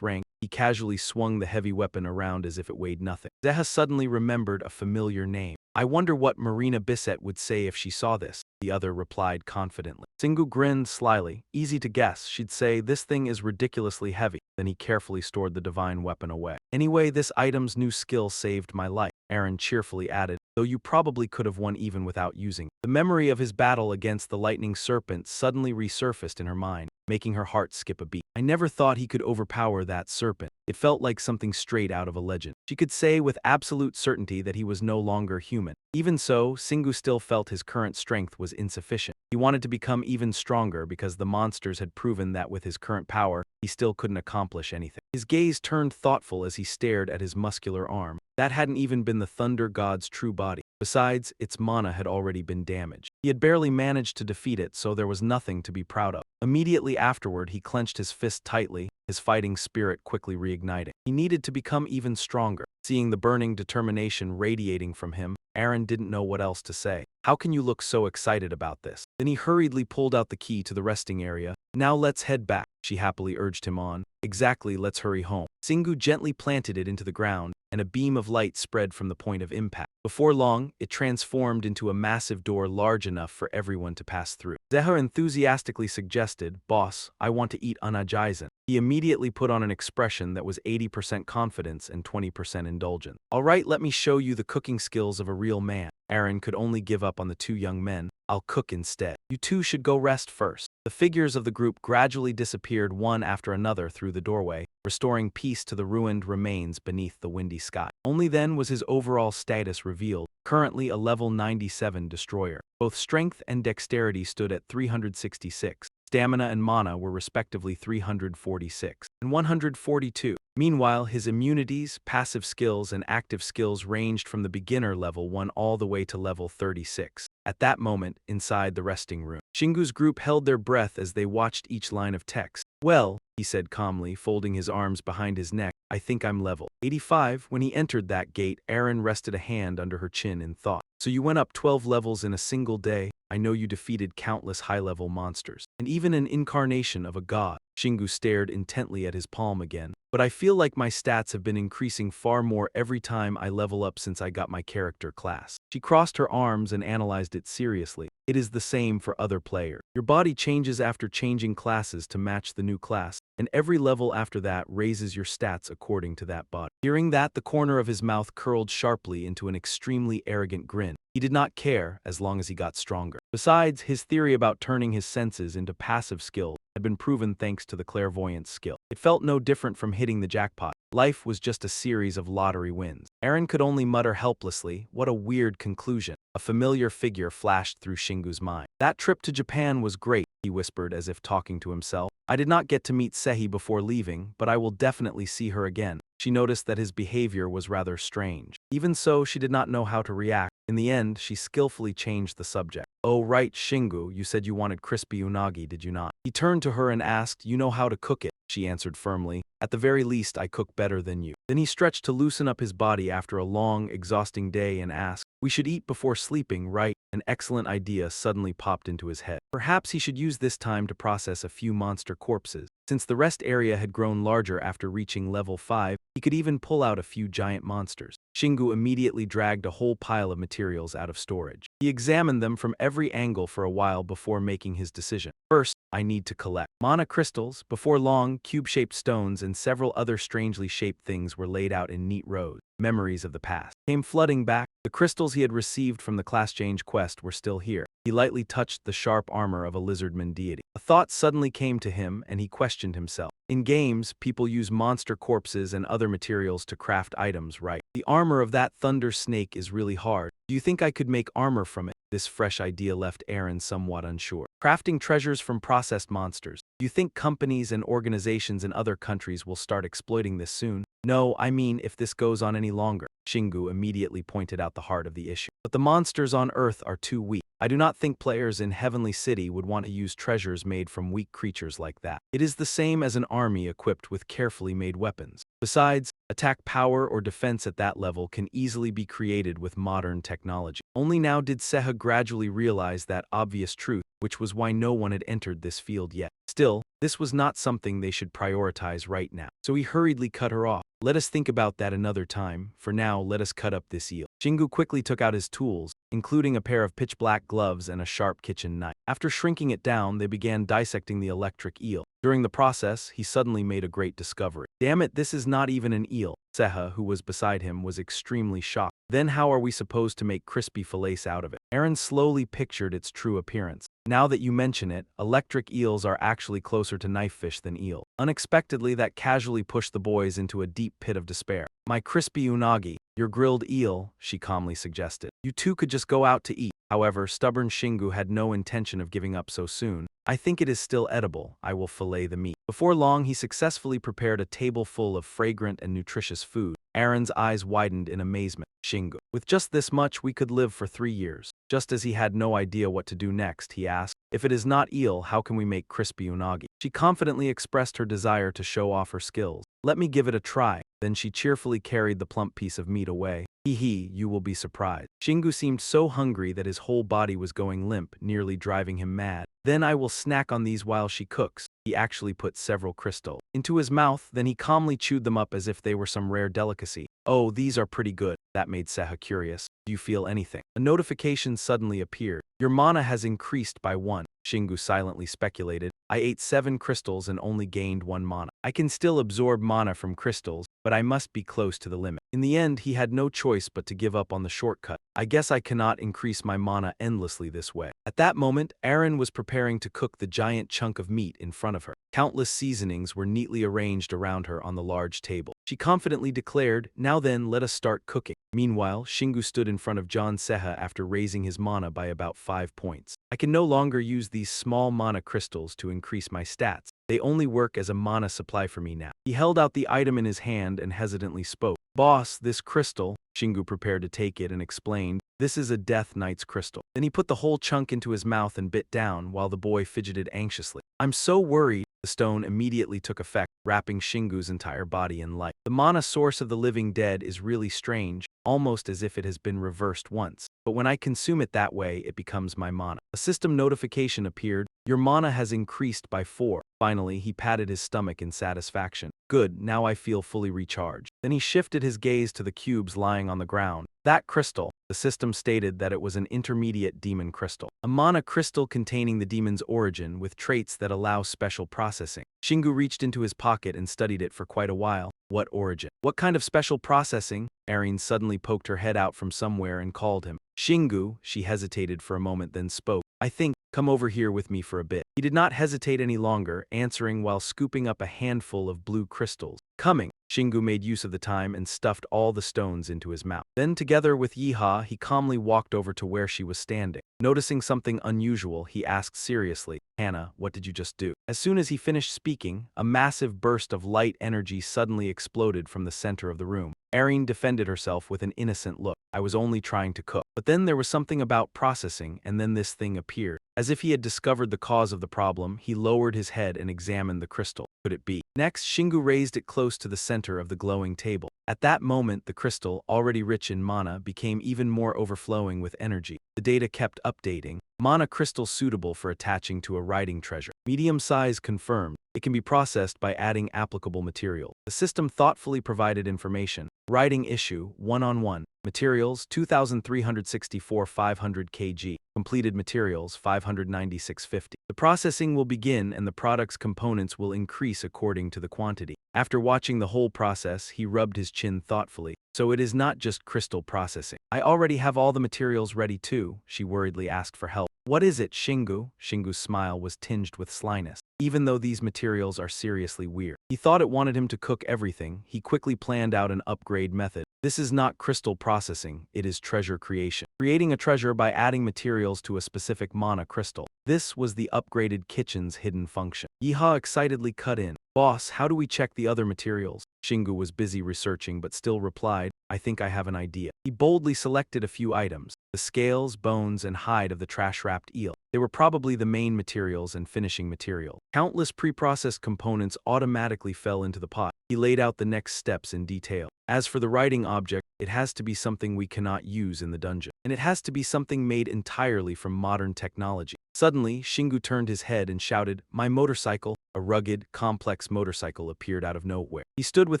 rank, he casually swung the heavy weapon around as if it weighed nothing. Zeha suddenly remembered a familiar name. "I wonder what Marina Bisset would say if she saw this," the other replied confidently. Singu grinned slyly. "Easy to guess, she'd say, 'This thing is ridiculously heavy.'" Then he carefully stored the divine weapon away. "Anyway, this item's new skill saved my life," Aaron cheerfully added, "though you probably could have won even without using it." The memory of his battle against the lightning serpent suddenly resurfaced in her mind, making her heart skip a beat. "I never thought he could overpower that serpent." It felt like something straight out of a legend. She could say with absolute certainty that he was no longer human. Even so, Singu still felt his current strength was insufficient. He wanted to become even stronger because the monsters had proven that with his current power, he still couldn't accomplish anything. His gaze turned thoughtful as he stared at his muscular arm. That hadn't even been the Thunder God's true body. Besides, its mana had already been damaged. He had barely managed to defeat it, so there was nothing to be proud of. Immediately afterward, he clenched his fist tightly, his fighting spirit quickly reigniting. He needed to become even stronger. Seeing the burning determination radiating from him, Aaron didn't know what else to say. "How can you look so excited about this?" Then he hurriedly pulled out the key to the resting area. "Now let's head back," she happily urged him on. "Exactly, let's hurry home." Singu gently planted it into the ground, and a beam of light spread from the point of impact. Before long, it transformed into a massive door large enough for everyone to pass through. Zeha enthusiastically suggested, "Boss, I want to eat unajaizen." He immediately put on an expression that was 80% confidence and 20% indulgence. "All right, let me show you the cooking skills of a real man." Aaron could only give up on the two young men. "I'll cook instead. You two should go rest first." The figures of the group gradually disappeared one after another through the doorway, restoring peace to the ruined remains beneath the windy sky. Only then was his overall status revealed, currently a level 97 destroyer. Both strength and dexterity stood at 366. Stamina and mana were respectively 346 and 142. Meanwhile, his immunities, passive skills, and active skills ranged from the beginner level 1 all the way to level 36. At that moment, inside the resting room, Shingu's group held their breath as they watched each line of text. "Well, he said calmly, folding his arms behind his neck. I think I'm level 85. When he entered that gate, Aaron rested a hand under her chin in thought. So you went up 12 levels in a single day? I know you defeated countless high-level monsters, and even an incarnation of a god. Shingu stared intently at his palm again. But I feel like my stats have been increasing far more every time I level up since I got my character class. She crossed her arms and analyzed it seriously. It is the same for other players. Your body changes after changing classes to match the new class, and every level after that raises your stats according to that body. Hearing that, the corner of his mouth curled sharply into an extremely arrogant grin. He did not care as long as he got stronger. Besides, his theory about turning his senses into passive skills had been proven thanks to the clairvoyance skill. It felt no different from hitting the jackpot. Life was just a series of lottery wins. Aaron could only mutter helplessly, what a weird conclusion. A familiar figure flashed through Shingu's mind. That trip to Japan was great, he whispered as if talking to himself. I did not get to meet Sehi before leaving, but I will definitely see her again. She noticed that his behavior was rather strange. Even so, she did not know how to react. In the end, she skillfully changed the subject. Oh right, Shingu, you said you wanted crispy unagi, did you not? He turned to her and asked, you know how to cook it? She answered firmly, at the very least I cook better than you. Then he stretched to loosen up his body after a long, exhausting day and asked, we should eat before sleeping, right? An excellent idea suddenly popped into his head. Perhaps he should use this time to process a few monster corpses. Since the rest area had grown larger after reaching level 5, he could even pull out a few giant monsters. Shingu immediately dragged a whole pile of materials out of storage. He examined them from every angle for a while before making his decision. First, I need to collect mana crystals. Before long, cube-shaped stones and several other strangely shaped things were laid out in neat rows. Memories of the past came flooding back. The crystals he had received from the class change quest were still here. He lightly touched the sharp armor of a lizardman deity. A thought suddenly came to him, and he questioned himself. In games, people use monster corpses and other materials to craft items, right? The armor of that thunder snake is really hard. Do you think I could make armor from it? This fresh idea left Aaron somewhat unsure. Crafting treasures from processed monsters. Do you think companies and organizations in other countries will start exploiting this soon? No, I mean if this goes on any longer. Shingu immediately pointed out the heart of the issue. But the monsters on Earth are too weak. I do not think players in Heavenly City would want to use treasures made from weak creatures like that. It is the same as an army equipped with carefully made weapons. Besides, attack power or defense at that level can easily be created with modern technology. Only now did Seha gradually realize that obvious truth, which was why no one had entered this field yet. Still, this was not something they should prioritize right now. So he hurriedly cut her off. Let us think about that another time. For now, let us cut up this eel. Shingu quickly took out his tools, including a pair of pitch-black gloves and a sharp kitchen knife. After shrinking it down, they began dissecting the electric eel. During the process, he suddenly made a great discovery. Damn it, this is not even an eel. Seha, who was beside him, was extremely shocked. Then how are we supposed to make crispy fillets out of it? Aaron slowly pictured its true appearance. Now that you mention it, electric eels are actually closer to knife fish than eel. Unexpectedly, that casually pushed the boys into a deep pit of despair. My crispy unagi, your grilled eel, she calmly suggested. You two could just go out to eat. However, stubborn Shingu had no intention of giving up so soon. I think it is still edible. I will fillet the meat. Before long, he successfully prepared a table full of fragrant and nutritious food. Aaron's eyes widened in amazement. Shingu, with just this much, we could live for 3 years. Just as he had no idea what to do next, he asked, if it is not eel, how can we make crispy unagi? She confidently expressed her desire to show off her skills. Let me give it a try. Then she cheerfully carried the plump piece of meat away. Hee hee, you will be surprised. Shingu seemed so hungry that his whole body was going limp, nearly driving him mad. Then I will snack on these while she cooks. He actually put several crystals into his mouth, then he calmly chewed them up as if they were some rare delicacy. Oh, these are pretty good. That made Seha curious. Do you feel anything? A notification suddenly appeared. Your mana has increased by 1. Shingu silently speculated. I ate 7 crystals and only gained 1 mana. I can still absorb mana from crystals, but I must be close to the limit. In the end, he had no choice but to give up on the shortcut. I guess I cannot increase my mana endlessly this way. At that moment, Aaron was preparing to cook the giant chunk of meat in front of her. Countless seasonings were neatly arranged around her on the large table. She confidently declared, now then, let us start cooking. Meanwhile, Shingu stood in front of John Seha after raising his mana by about 5 points. I can no longer use these small mana crystals to increase my stats. They only work as a mana supply for me now. He held out the item in his hand and hesitantly spoke. Boss, this crystal. Shingu prepared to take it and explained, this is a Death Knight's crystal. Then he put the whole chunk into his mouth and bit down while the boy fidgeted anxiously. I'm so worried. The stone immediately took effect, wrapping Shingu's entire body in light. The mana source of the living dead is really strange, almost as if it has been reversed once. But when I consume it that way, it becomes my mana. A system notification appeared. Your mana has increased by 4. Finally, he patted his stomach in satisfaction. Good, now I feel fully recharged. Then he shifted his gaze to the cubes lying on the ground. That crystal, the system stated that it was an intermediate demon crystal. A mana crystal containing the demon's origin with traits that allow special processing. Shingu reached into his pocket and studied it for quite a while. What origin? What kind of special processing? Erin suddenly poked her head out from somewhere and called him. Shingu, she hesitated for a moment then spoke. I think, come over here with me for a bit. He did not hesitate any longer, answering while scooping up a handful of blue crystals. Coming. Shingu made use of the time and stuffed all the stones into his mouth. Then together with Yiha, he calmly walked over to where she was standing. Noticing something unusual, he asked seriously, Hannah, what did you just do? As soon as he finished speaking, a massive burst of light energy suddenly exploded from the center of the room. Erin defended herself with an innocent look. I was only trying to cook. But then there was something about processing, and then this thing appeared. As if he had discovered the cause of the problem, he lowered his head and examined the crystal. Could it be? Next, Shingu raised it close to the center of the glowing table. At that moment, the crystal, already rich in mana, became even more overflowing with energy. The data kept updating. Mana crystal suitable for attaching to a writing treasure. Medium size confirmed. It can be processed by adding applicable material. The system thoughtfully provided information. Writing issue, 1-on-1. Materials, 2,364 500 kg. Completed materials, 596.50. The processing will begin and the product's components will increase according to the quantity. After watching the whole process, he rubbed his chin thoughtfully. So it is not just crystal processing. I already have all the materials ready too, she worriedly asked for help. What is it, Shingu? Shingu's smile was tinged with slyness. Even though these materials are seriously weird. He thought it wanted him to cook everything. He quickly planned out an upgrade method. This is not crystal processing, it is treasure creation. Creating a treasure by adding materials to a specific mana crystal. This was the upgraded kitchen's hidden function. Yiha excitedly cut in. Boss, how do we check the other materials? Shingu was busy researching but still replied, I think I have an idea. He boldly selected a few items. The scales, bones, and hide of the trash-wrapped eel. They were probably the main materials and finishing material. Countless pre-processed components automatically fell into the pot. He laid out the next steps in detail. As for the writing object, it has to be something we cannot use in the dungeon. And it has to be something made entirely from modern technology. Suddenly, Shingu turned his head and shouted, My motorcycle! A rugged, complex motorcycle appeared out of nowhere. He stood with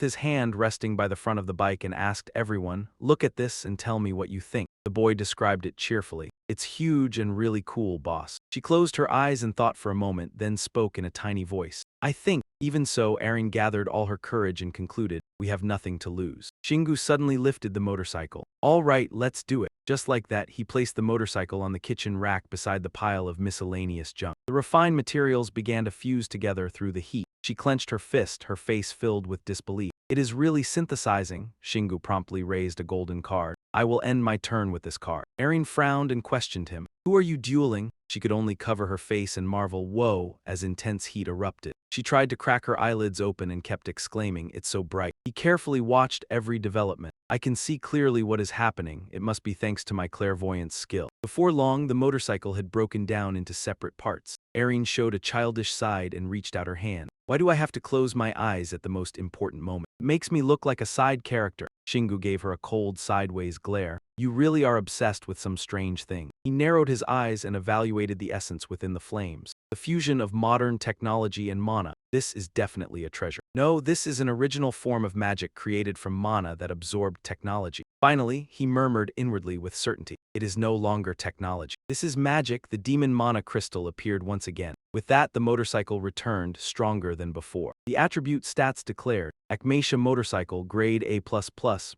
his hand resting by the front of the bike and asked everyone, Look at this and tell me what you think. The boy described it cheerfully. It's huge and really cool, boss. She closed her eyes and thought for a moment, then spoke in a tiny voice. I think. Even so, Erin gathered all her courage and concluded, we have nothing to lose. Shingu suddenly lifted the motorcycle. All right, let's do it. Just like that, he placed the motorcycle on the kitchen rack beside the pile of miscellaneous junk. The refined materials began to fuse together through the heat. She clenched her fist, her face filled with disbelief. It is really synthesizing. Shingu promptly raised a golden card. I will end my turn with this card. Erin frowned and questioned him. Who are you dueling? She could only cover her face and marvel, whoa, as intense heat erupted. She tried to crack her eyelids open and kept exclaiming, it's so bright. He carefully watched every development. I can see clearly what is happening. It must be thanks to my clairvoyance skill. Before long, the motorcycle had broken down into separate parts. Erin showed a childish side and reached out her hand. Why do I have to close my eyes at the most important moment? It makes me look like a side character. Shingu gave her a cold, sideways glare. You really are obsessed with some strange thing. He narrowed his eyes and evaluated the essence within the flames. The fusion of modern technology and mana. This is definitely a treasure. No, this is an original form of magic created from mana that absorbed technology. Finally, he murmured inwardly with certainty. It is no longer technology. This is magic. The demon mana crystal appeared once again. With that, the motorcycle returned, stronger than before. The attribute stats declared, Akmatia motorcycle, grade A++,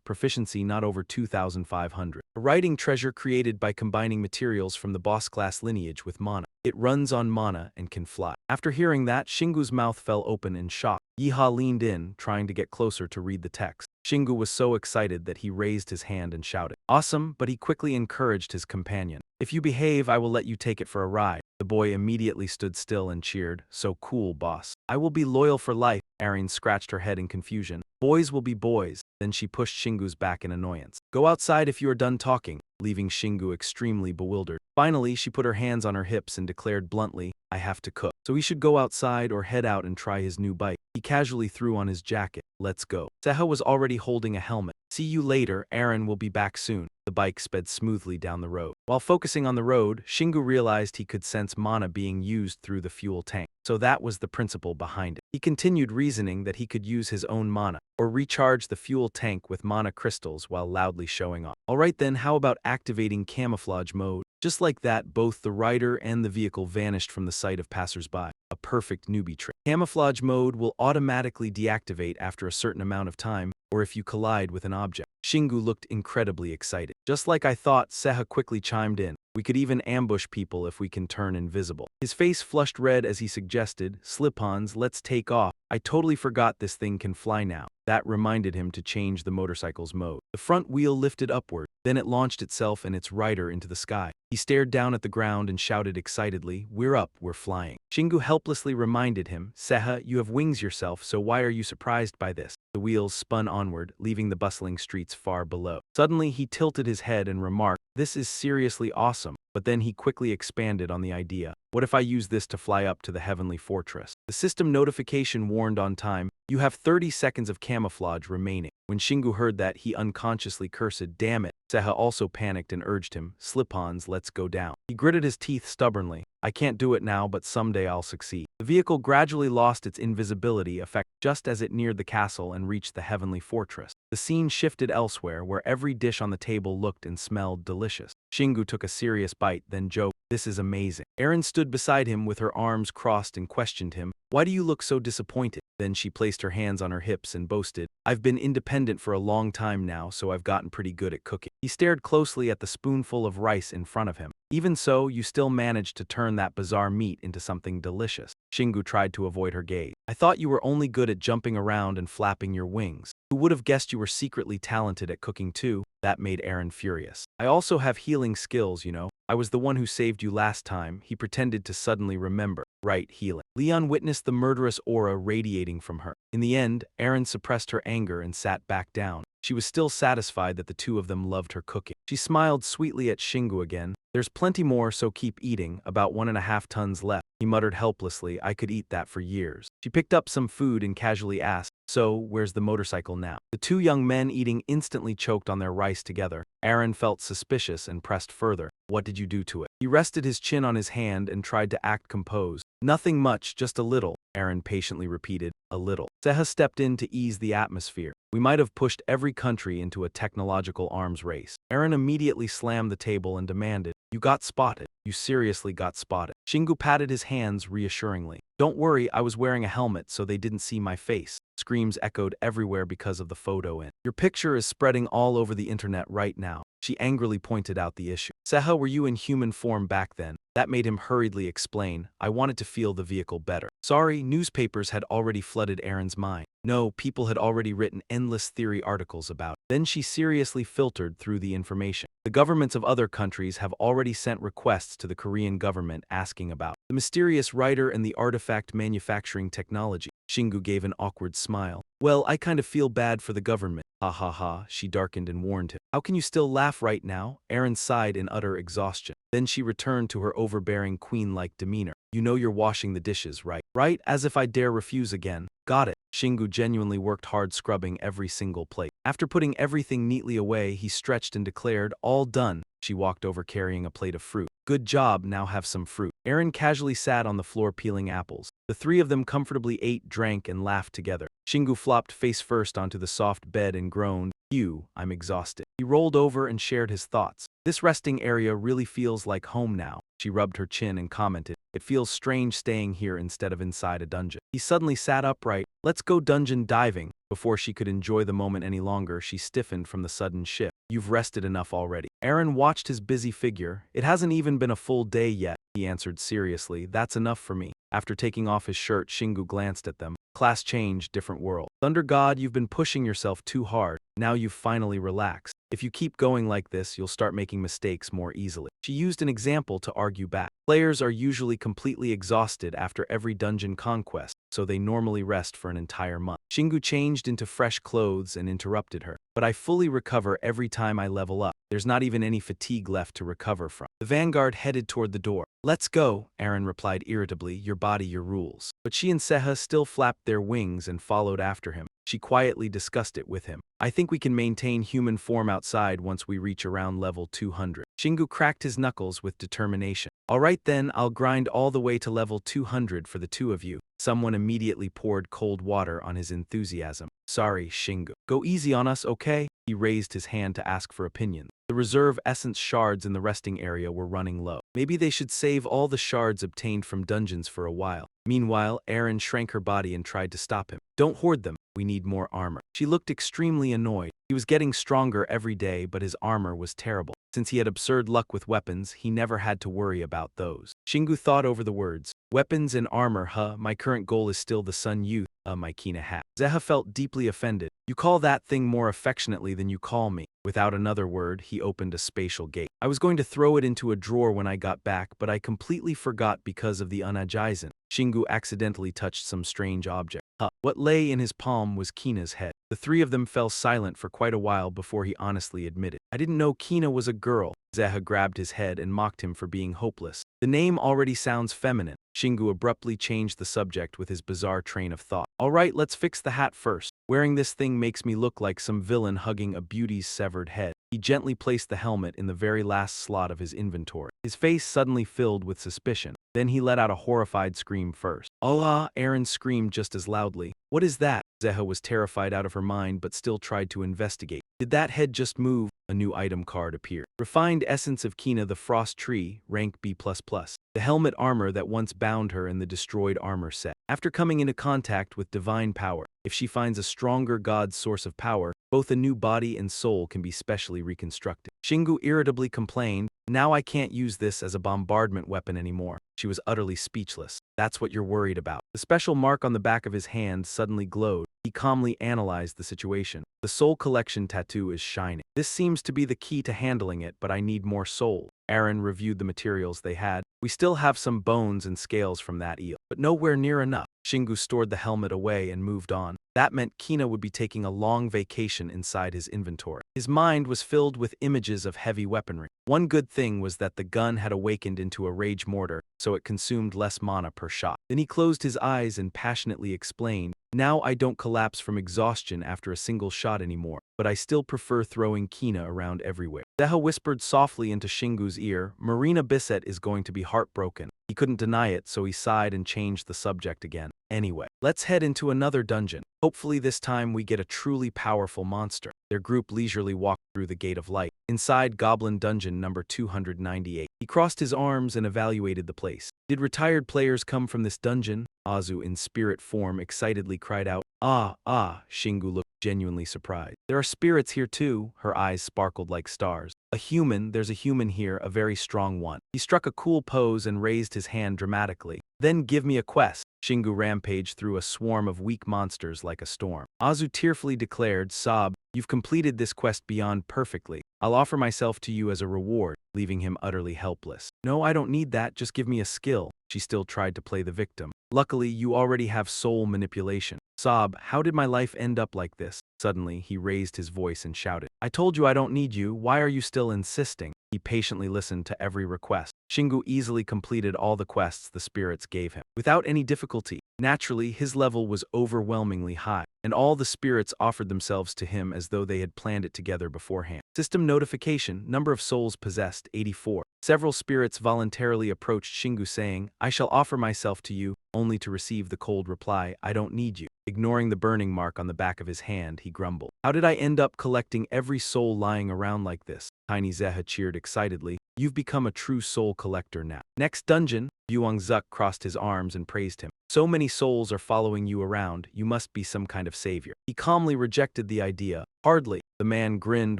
proficiency not over 2,500. A writing treasure created by combining materials from the boss class lineage with mana. It runs on mana and can fly. After hearing that, Shingu's mouth fell open in shock. Yiha leaned in, trying to get closer to read the text. Shingu was so excited that he raised his hand and shouted, Awesome, but he quickly encouraged his companion. If you behave, I will let you take it for a ride. The boy immediately stood still and cheered, So cool, boss. I will be loyal for life. Erin scratched her head in confusion. Boys will be boys. Then she pushed Shingu's back in annoyance. Go outside if you are done talking. leaving Shingu extremely bewildered. Finally, she put her hands on her hips and declared bluntly, I have to cook. So he should go outside or head out and try his new bike. He casually threw on his jacket. Let's go. Seha was already holding a helmet. See you later, Aaron will be back soon. The bike sped smoothly down the road. While focusing on the road, Shingu realized he could sense mana being used through the fuel tank. So that was the principle behind it. He continued reasoning that he could use his own mana, or recharge the fuel tank with mana crystals while loudly showing off. Alright then, how about activating camouflage mode? Just like that, both the rider and the vehicle vanished from the sight of passersby. A perfect newbie trick. Camouflage mode will automatically deactivate after a certain amount of time, or if you collide with an object. Shingu looked incredibly excited. Just like I thought, Seha quickly chimed in. We could even ambush people if we can turn invisible. His face flushed red as he suggested, Slip-ons, let's take off. I totally forgot this thing can fly now. That reminded him to change the motorcycle's mode. The front wheel lifted upward, then it launched itself and its rider into the sky. He stared down at the ground and shouted excitedly, we're up, we're flying. Shingu helplessly reminded him, Seha, you have wings yourself, so why are you surprised by this? The wheels spun onward, leaving the bustling streets far below. Suddenly he tilted his head and remarked, this is seriously awesome. But then he quickly expanded on the idea. What if I use this to fly up to the heavenly fortress? The system notification warned on time, you have 30 seconds of camouflage remaining. When Shingu heard that, he unconsciously cursed, damn it. Seha also panicked and urged him, Slip-ons, let's go down. He gritted his teeth stubbornly. I can't do it now, but someday I'll succeed. The vehicle gradually lost its invisibility effect just as it neared the castle and reached the heavenly fortress. The scene shifted elsewhere, where every dish on the table looked and smelled delicious. Shingu took a serious bite, then joked, this is amazing. Erin stood beside him with her arms crossed and questioned him, why do you look so disappointed? Then she placed her hands on her hips and boasted, I've been independent for a long time now, so I've gotten pretty good at cooking. He stared closely at the spoonful of rice in front of him. Even so, you still managed to turn that bizarre meat into something delicious. Shingu tried to avoid her gaze. I thought you were only good at jumping around and flapping your wings. Who would have guessed you were secretly talented at cooking too? That made Aaron furious. I also have healing skills, you know. I was the one who saved you last time. He pretended to suddenly remember. Right, healing. Leon witnessed the murderous aura radiating from her. In the end, Aaron suppressed her anger and sat back down. She was still satisfied that the two of them loved her cooking. She smiled sweetly at Shingu again. There's plenty more, so keep eating, about 1.5 tons left. He muttered helplessly, I could eat that for years. She picked up some food and casually asked, so, where's the motorcycle now? The two young men eating instantly choked on their rice together. Aaron felt suspicious and pressed further. What did you do to it? He rested his chin on his hand and tried to act composed. Nothing much, just a little, Aaron patiently repeated, a little. Seha stepped in to ease the atmosphere. We might have pushed every country into a technological arms race. Aaron immediately slammed the table and demanded, you got spotted. You seriously got spotted. Shingu patted his hands reassuringly. Don't worry, I was wearing a helmet so they didn't see my face. Screams echoed everywhere because of the photo in. Your picture is spreading all over the internet right now. She angrily pointed out the issue. Seha, were you in human form back then? That made him hurriedly explain, I wanted to feel the vehicle better. Sorry, newspapers had already flooded Aaron's mind. No, people had already written endless theory articles about it. Then she seriously filtered through the information. The governments of other countries have already sent requests to the Korean government asking about the mysterious writer and the artifact manufacturing technology. Shingu gave an awkward smile. Well, I kind of feel bad for the government. Ha ha ha, she darkened and warned him. How can you still laugh right now? Aaron sighed in utter exhaustion. Then she returned to her overbearing queen-like demeanor. You know you're washing the dishes, right? Right? As if I dare refuse again. Got it. Shingu genuinely worked hard scrubbing every single plate. After putting everything neatly away, he stretched and declared, all done. She walked over carrying a plate of fruit. Good job, now have some fruit. Aaron casually sat on the floor peeling apples. The three of them comfortably ate, drank, and laughed together. Shingu flopped face first onto the soft bed and groaned, Phew, I'm exhausted. He rolled over and shared his thoughts. This resting area really feels like home now. She rubbed her chin and commented, it feels strange staying here instead of inside a dungeon. He suddenly sat upright. Let's go dungeon diving. Before she could enjoy the moment any longer, she stiffened from the sudden shift. You've rested enough already. Aaron watched his busy figure. It hasn't even been a full day yet, he answered seriously. That's enough for me. After taking off his shirt, Shingu glanced at them. Class change, different world. Thunder God, you've been pushing yourself too hard. Now you've finally relaxed. If you keep going like this, you'll start making mistakes more easily. She used an example to argue back. Players are usually completely exhausted after every dungeon conquest, so they normally rest for an entire month. Shingu changed into fresh clothes and interrupted her. But I fully recover every time I level up. There's not even any fatigue left to recover from. The vanguard headed toward the door. Let's go, Aaron replied irritably, your body, your rules. But she and Seha still flapped their wings and followed after him. She quietly discussed it with him. I think we can maintain human form outside once we reach around level 200. Shingu cracked his knuckles with determination. All right then, I'll grind all the way to level 200 for the two of you. Someone immediately poured cold water on his enthusiasm. Sorry, Shingu. Go easy on us, okay? He raised his hand to ask for opinions. The reserve essence shards in the resting area were running low. Maybe they should save all the shards obtained from dungeons for a while. Meanwhile, Erin shrank her body and tried to stop him. Don't hoard them. We need more armor. She looked extremely annoyed. He was getting stronger every day, but his armor was terrible. Since he had absurd luck with weapons, he never had to worry about those. Shingu thought over the words. Weapons and armor, huh? My current goal is still the Sun Youth, my Kina hat. Zeha felt deeply offended. You call that thing more affectionately than you call me. Without another word, he opened a spatial gate. I was going to throw it into a drawer when I got back, but I completely forgot because of the Unajisen. Shingu accidentally touched some strange object. What lay in his palm was Kina's head. The three of them fell silent for quite a while before he honestly admitted. I didn't know Kina was a girl. Zeha grabbed his head and mocked him for being hopeless. The name already sounds feminine. Shingu abruptly changed the subject with his bizarre train of thought. All right, let's fix the hat first. Wearing this thing makes me look like some villain hugging a beauty's severed head. He gently placed the helmet in the very last slot of his inventory. His face suddenly filled with suspicion. Then he let out a horrified scream first. Allah! Aaron screamed just as loudly. What is that? Zeha was terrified out of her mind but still tried to investigate. Did that head just move? A new item card appeared. Refined Essence of Kina the Frost Tree, rank B++. The helmet armor that once bound her in the destroyed armor set. After coming into contact with divine power, if she finds a stronger god's source of power, both a new body and soul can be specially reconstructed. Shingu irritably complained, now I can't use this as a bombardment weapon anymore. She was utterly speechless. That's what you're worried about. The special mark on the back of his hand suddenly glowed. He calmly analyzed the situation. The soul collection tattoo is shining. This seems to be the key to handling it, but I need more soul. Aaron reviewed the materials they had. We still have some bones and scales from that eel, but nowhere near enough. Shingu stored the helmet away and moved on. That meant Kina would be taking a long vacation inside his inventory. His mind was filled with images of heavy weaponry. One good thing was that the gun had awakened into a rage mortar, so it consumed less mana per shot. Then he closed his eyes and passionately explained, now I don't collapse from exhaustion after a single shot anymore, but I still prefer throwing Kina around everywhere. Zeha whispered softly into Shingu's ear, Marina Bisset is going to be heartbroken. He couldn't deny it, so he sighed and changed the subject again. Anyway, let's head into another dungeon. Hopefully this time we get a truly powerful monster. Their group leisurely walked through the Gate of Light. Inside Goblin Dungeon number 298. He crossed his arms and evaluated the place. Did retired players come from this dungeon? Azu in spirit form excitedly cried out. Shingu looked genuinely surprised. There are spirits here too. Her eyes sparkled like stars. There's a human here, a very strong one. He struck a cool pose and raised his hand dramatically. Then give me a quest. Shingu rampaged through a swarm of weak monsters like a storm. Azu tearfully declared, sob, you've completed this quest beyond perfectly. I'll offer myself to you as a reward, leaving him utterly helpless. No, I don't need that, just give me a skill. She still tried to play the victim. Luckily, you already have soul manipulation. Sob, how did my life end up like this? Suddenly, he raised his voice and shouted, I told you I don't need you, why are you still insisting? He patiently listened to every request. Shingu easily completed all the quests the spirits gave him, without any difficulty. Naturally, his level was overwhelmingly high, and all the spirits offered themselves to him as though they had planned it together beforehand. System notification, number of souls possessed, 84. Several spirits voluntarily approached Shingu saying, I shall offer myself to you, only to receive the cold reply, I don't need you. Ignoring the burning mark on the back of his hand, he grumbled. How did I end up collecting every soul lying around like this? Tiny Zeha cheered excitedly. You've become a true soul collector now. Next dungeon, Buangzuk crossed his arms and praised him. So many souls are following you around, you must be some kind of savior. He calmly rejected the idea. Hardly. The man grinned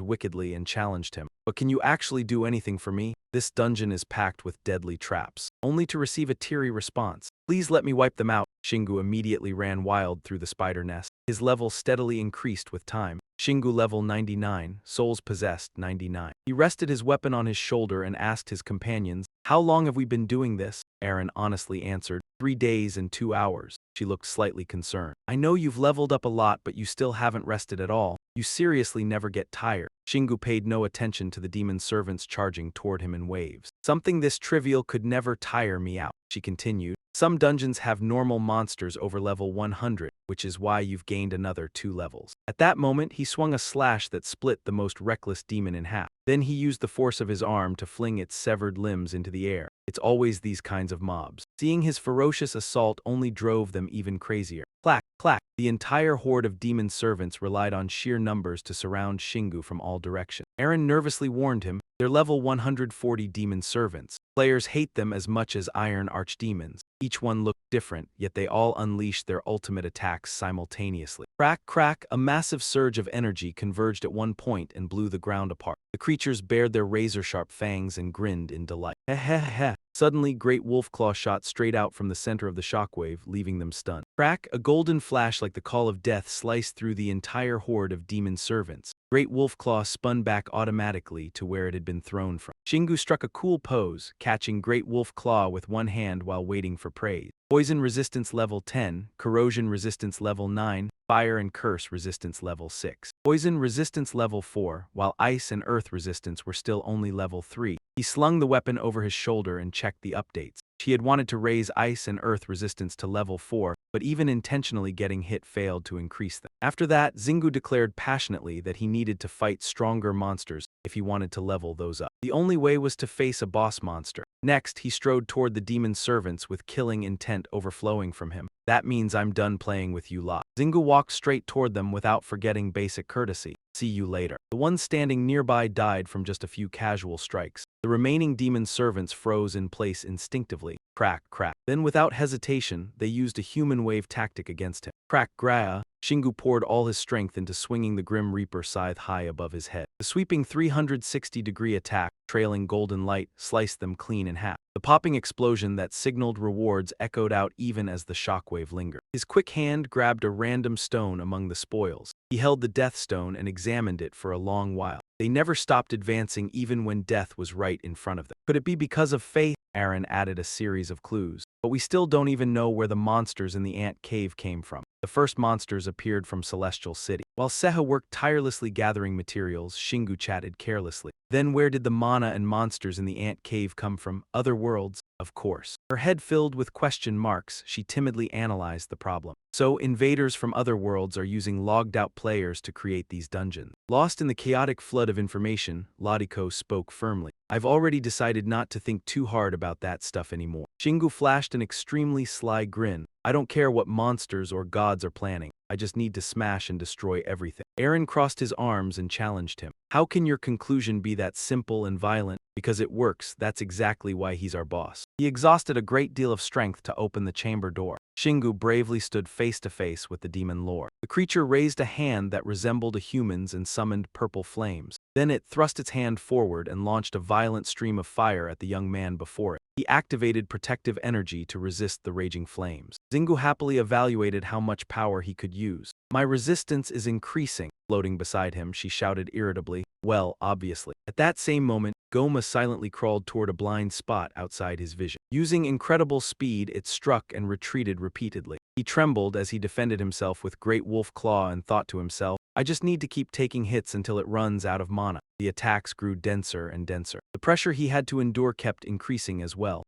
wickedly and challenged him. But can you actually do anything for me? This dungeon is packed with deadly traps, only to receive a teary response. Please let me wipe them out. Shingu immediately ran wild through the spider nest. His level steadily increased with time. Shingu level 99, souls possessed 99. He rested his weapon on his shoulder and asked his companions, "How long have we been doing this?" Aaron honestly answered, 3 days and 2 hours. She looked slightly concerned. "I know you've leveled up a lot, but you still haven't rested at all. You seriously never get tired." Shingu paid no attention to the demon servants charging toward him in waves. "Something this trivial could never tire me out," she continued. "Some dungeons have normal monsters over level 100, which is why you've gained another 2 levels." At that moment, he swung a slash that split the most reckless demon in half. Then he used the force of his arm to fling its severed limbs into the air. It's always these kinds of mobs. Seeing his ferocious assault only drove them even crazier. Clack, clack. The entire horde of demon servants relied on sheer numbers to surround Shingu from all directions. Aaron nervously warned him, "They're level 140 demon servants. Players hate them as much as iron archdemons." Each one looked different, yet they all unleashed their ultimate attacks simultaneously. Crack, crack, a massive surge of energy converged at one point and blew the ground apart. The creatures bared their razor-sharp fangs and grinned in delight. Heh heh heh. Suddenly, Great Wolfclaw shot straight out from the center of the shockwave, leaving them stunned. Crack, a golden flash like the call of death sliced through the entire horde of demon servants. Great Wolfclaw spun back automatically to where it had been thrown from. Shingu struck a cool pose, catching Great Wolfclaw with one hand while waiting for praise. Poison resistance level 10, corrosion resistance level 9, fire and curse resistance level 6. Poison resistance level 4, while ice and earth resistance were still only level 3. He slung the weapon over his shoulder and checked the updates. He had wanted to raise ice and earth resistance to level 4, but even intentionally getting hit failed to increase them. After that, Zingu declared passionately that he needed to fight stronger monsters if he wanted to level those up. The only way was to face a boss monster. Next, he strode toward the demon servants with killing intent overflowing from him. "That means I'm done playing with you lot." Zingu walked straight toward them without forgetting basic courtesy. "See you later." The one standing nearby died from just a few casual strikes. The remaining demon servants froze in place instinctively. Crack, crack. Then without hesitation, they used a human wave tactic against him. Crack, gra. Shingu poured all his strength into swinging the Grim Reaper scythe high above his head. The sweeping 360-degree attack, trailing golden light, sliced them clean in half. The popping explosion that signaled rewards echoed out even as the shockwave lingered. His quick hand grabbed a random stone among the spoils. He held the death stone and examined it for a long while. They never stopped advancing even when death was right in front of them. Could it be because of faith? Aaron added a series of clues. But we still don't even know where the monsters in the ant cave came from. The first monsters appeared from Celestial City. While Seha worked tirelessly gathering materials, Shingu chatted carelessly. Then where did the mana and monsters in the ant cave come from? Other worlds, of course. Her head filled with question marks, she timidly analyzed the problem. So, invaders from other worlds are using logged-out players to create these dungeons. Lost in the chaotic flood of information, Lotiko spoke firmly. "I've already decided not to think too hard about that stuff anymore." Shingu flashed an extremely sly grin. "I don't care what monsters or gods are planning. I just need to smash and destroy everything." Aaron crossed his arms and challenged him. "How can your conclusion be that simple and violent?" "Because it works, that's exactly why he's our boss." He exhausted a great deal of strength to open the chamber door. Shingu bravely stood face to face with the demon lord. The creature raised a hand that resembled a human's and summoned purple flames. Then it thrust its hand forward and launched a violent stream of fire at the young man before it. He activated protective energy to resist the raging flames. Zingu happily evaluated how much power he could use. "My resistance is increasing." Floating beside him, she shouted irritably, "Well, obviously." At that same moment, Goma silently crawled toward a blind spot outside his vision. Using incredible speed, it struck and retreated repeatedly. He trembled as he defended himself with Great Wolf Claw and thought to himself, "I just need to keep taking hits until it runs out of mana." The attacks grew denser and denser. The pressure he had to endure kept increasing as well.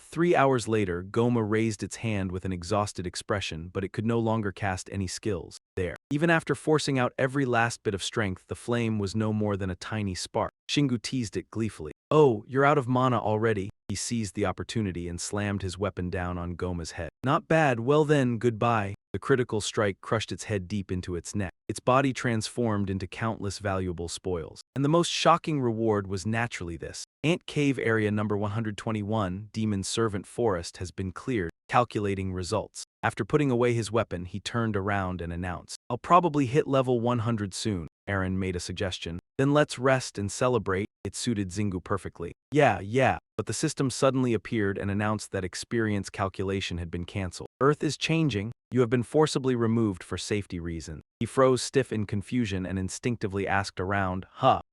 3 hours later, Goma raised its hand with an exhausted expression, but it could no longer cast any skills. There. Even after forcing out every last bit of strength, the flame was no more than a tiny spark. Shingu teased it gleefully. "Oh, you're out of mana already." He seized the opportunity and slammed his weapon down on Goma's head. "Not bad, well then, goodbye." The critical strike crushed its head deep into its neck. Its body transformed into countless valuable spoils. And the most shocking reward was naturally this. Ant Cave Area number 121, Demon Servant Forest, has been cleared. Calculating results. After putting away his weapon, he turned around and announced, "I'll probably hit level 100 soon." Aaron made a suggestion. "Then let's rest and celebrate." It suited Xingu perfectly. Yeah, but the system suddenly appeared and announced that experience calculation had been cancelled. Earth is changing. You have been forcibly removed for safety reasons. He froze stiff in confusion and instinctively asked around,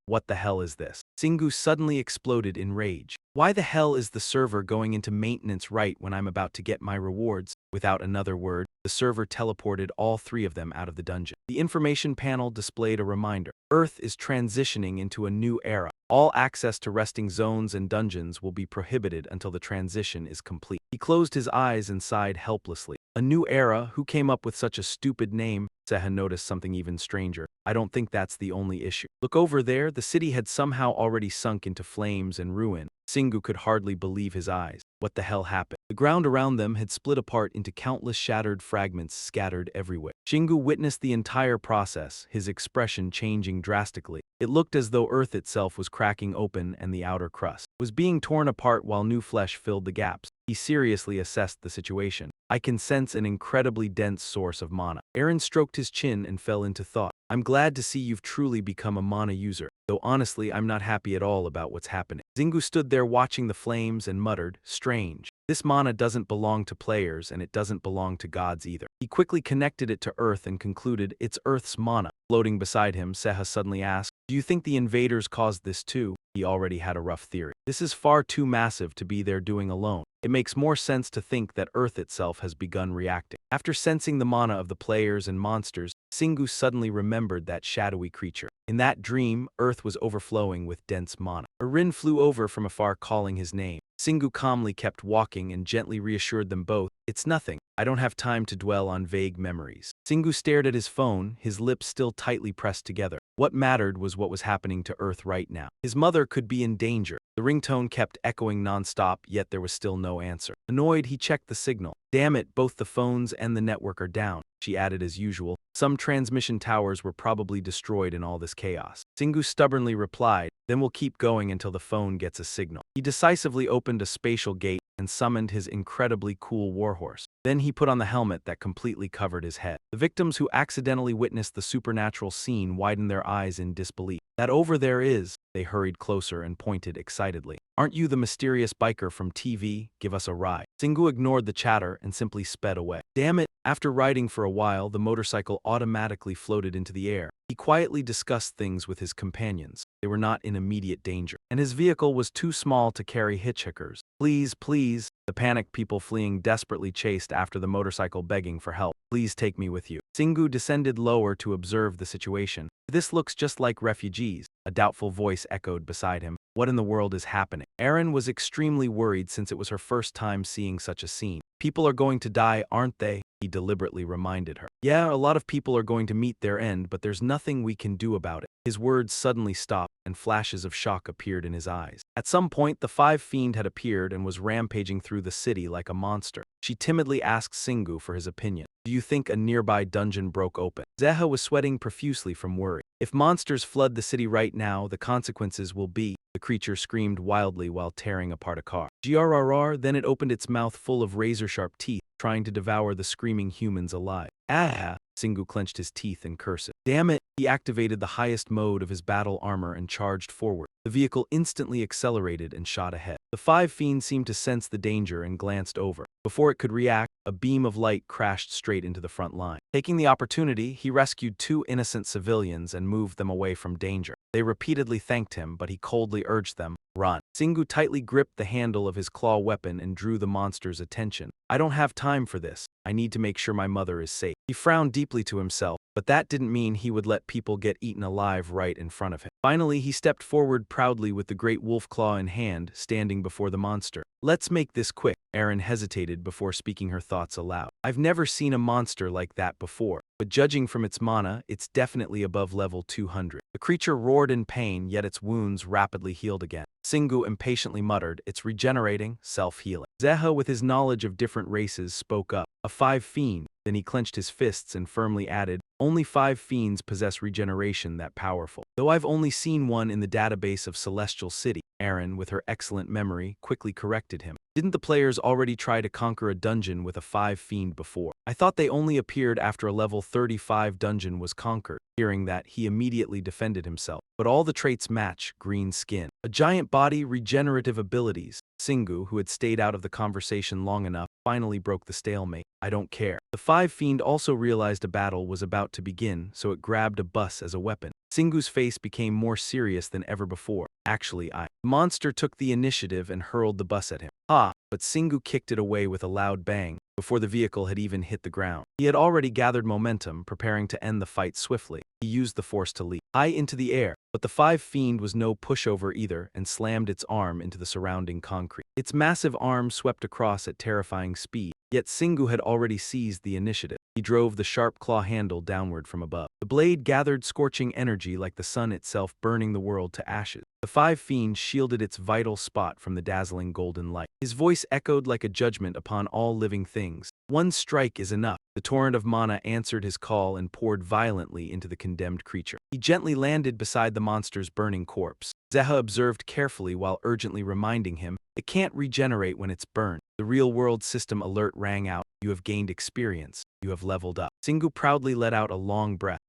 what the hell is this? Xingu suddenly exploded in rage. Why the hell is the server going into maintenance right when I'm about to get my rewards? Without another word, the server teleported all three of them out of the dungeon. The information panel displayed a reminder. Earth is transitioning into a new era. All access to resting zones and dungeons will be prohibited until the transition is complete. He closed his eyes and sighed helplessly. A new era? Who came up with such a stupid name? Seha noticed something even stranger. I don't think that's the only issue. Look over there, the city had somehow already sunk into flames and ruin. Xingu could hardly believe his eyes. What the hell happened? The ground around them had split apart into countless shattered fragments scattered everywhere. Xingu witnessed the entire process, his expression changing drastically. It looked as though Earth itself was cracking open and the outer crust was being torn apart while new flesh filled the gaps. He seriously assessed the situation. I can sense an incredibly dense source of mana. Aaron stroked his chin and fell into thought. I'm glad to see you've truly become a mana user, though honestly I'm not happy at all about what's happening. Xingu stood there watching the flames and muttered, strange. This mana doesn't belong to players and it doesn't belong to gods either. He quickly connected it to Earth and concluded it's Earth's mana. Floating beside him, Seha suddenly asked, do you think the invaders caused this too? He already had a rough theory. This is far too massive to be there doing alone. It makes more sense to think that Earth itself has begun reacting. After sensing the mana of the players and monsters, Xingu suddenly remembered that shadowy creature. In that dream, Earth was overflowing with dense mana. A Rin flew over from afar calling his name. Xingu calmly kept walking and gently reassured them both, it's nothing. I don't have time to dwell on vague memories. Xingu stared at his phone, his lips still tightly pressed together. What mattered was what was happening to Earth right now. His mother could be in danger. The ringtone kept echoing nonstop, yet there was still no answer. Annoyed, he checked the signal. Damn it, both the phones and the network are down, she added as usual. Some transmission towers were probably destroyed in all this chaos. Xingu stubbornly replied, then we'll keep going until the phone gets a signal. He decisively opened a spatial gate and summoned his incredibly cool warhorse. Then he put on the helmet that completely covered his head. The victims who accidentally witnessed the supernatural scene widened their eyes in disbelief. That over there is, they hurried closer and pointed excitedly. Aren't you the mysterious biker from TV? Give us a ride. Xingu ignored the chatter and simply sped away. Damn it! After riding for a while, the motorcycle automatically floated into the air. He quietly discussed things with his companions. They were not in immediate danger, and his vehicle was too small to carry hitchhikers. Please, please, the panicked people fleeing desperately chased after the motorcycle begging for help. Please take me with you. Xingu descended lower to observe the situation. This looks just like refugees. A doubtful voice echoed beside him. What in the world is happening? Erin was extremely worried since it was her first time seeing such a scene. People are going to die, aren't they? He deliberately reminded her. Yeah, a lot of people are going to meet their end, but there's nothing we can do about it. His words suddenly stopped, and flashes of shock appeared in his eyes. At some point, the five fiend had appeared and was rampaging through the city like a monster. She timidly asked Xingu for his opinion. Do you think a nearby dungeon broke open? Zeha was sweating profusely from worry. If monsters flood the city right now, the consequences will be... The creature screamed wildly while tearing apart a car. Grrr, then it opened its mouth full of razor-sharp teeth, trying to devour the screaming humans alive. Ah! Xingu clenched his teeth and cursed. Damn it! He activated the highest mode of his battle armor and charged forward. The vehicle instantly accelerated and shot ahead. The five fiends seemed to sense the danger and glanced over. Before it could react, a beam of light crashed straight into the front line. Taking the opportunity, he rescued two innocent civilians and moved them away from danger. They repeatedly thanked him, but he coldly urged them, run. Xingu tightly gripped the handle of his claw weapon and drew the monster's attention. I don't have time for this. I need to make sure my mother is safe. He frowned deeply to himself, but that didn't mean he would let people get eaten alive right in front of him. Finally, he stepped forward proudly with the great wolf claw in hand, standing before the monster. Let's make this quick. Erin hesitated before speaking her thoughts aloud. I've never seen a monster like that before, but judging from its mana, it's definitely above level 200. The creature roared in pain, yet its wounds rapidly healed again. Xingu impatiently muttered, it's regenerating, self-healing. Zeha, with his knowledge of different races, spoke up. A five fiend. Then he clenched his fists and firmly added, only five fiends possess regeneration that powerful. Though I've only seen one in the database of Celestial City. Erin, with her excellent memory, quickly corrected him. Didn't the players already try to conquer a dungeon with a five fiend before? I thought they only appeared after a level 35 dungeon was conquered. Hearing that, he immediately defended himself. But all the traits match: green skin, A giant body, regenerative abilities. Singu, who had stayed out of the conversation long enough, finally broke the stalemate. I don't care. The five fiend also realized a battle was about to begin, so it grabbed a bus as a weapon. Singu's face became more serious than ever before. Actually, The monster took the initiative and hurled the bus at him. Ah! But Singu kicked it away with a loud bang, before the vehicle had even hit the ground. He had already gathered momentum, preparing to end the fight swiftly. He used the force to leap high into the air, but the five fiend was no pushover either and slammed its arm into the surrounding concrete. Its massive arm swept across at terrifying speed, yet Singu had already seized the initiative. He drove the sharp claw handle downward from above. The blade gathered scorching energy like the sun itself, burning the world to ashes. The five fiend shielded its vital spot from the dazzling golden light. His voice echoed like a judgment upon all living things. One strike is enough. The torrent of mana answered his call and poured violently into the condemned creature. He gently landed beside the monster's burning corpse. Zeha observed carefully while urgently reminding him, it can't regenerate when it's burned. The real-world system alert rang out. You have gained experience. You have leveled up. Singu proudly let out a long breath.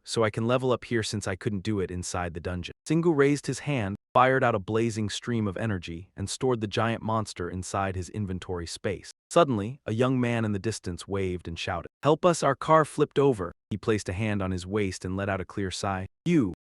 So I can level up here since I couldn't do it inside the dungeon. Singu raised his hand, fired out a blazing stream of energy, and stored the giant monster inside his inventory space. Suddenly, a young man in the distance waved and shouted, "Help us, our car flipped over." He placed a hand on his waist and let out a clear sigh.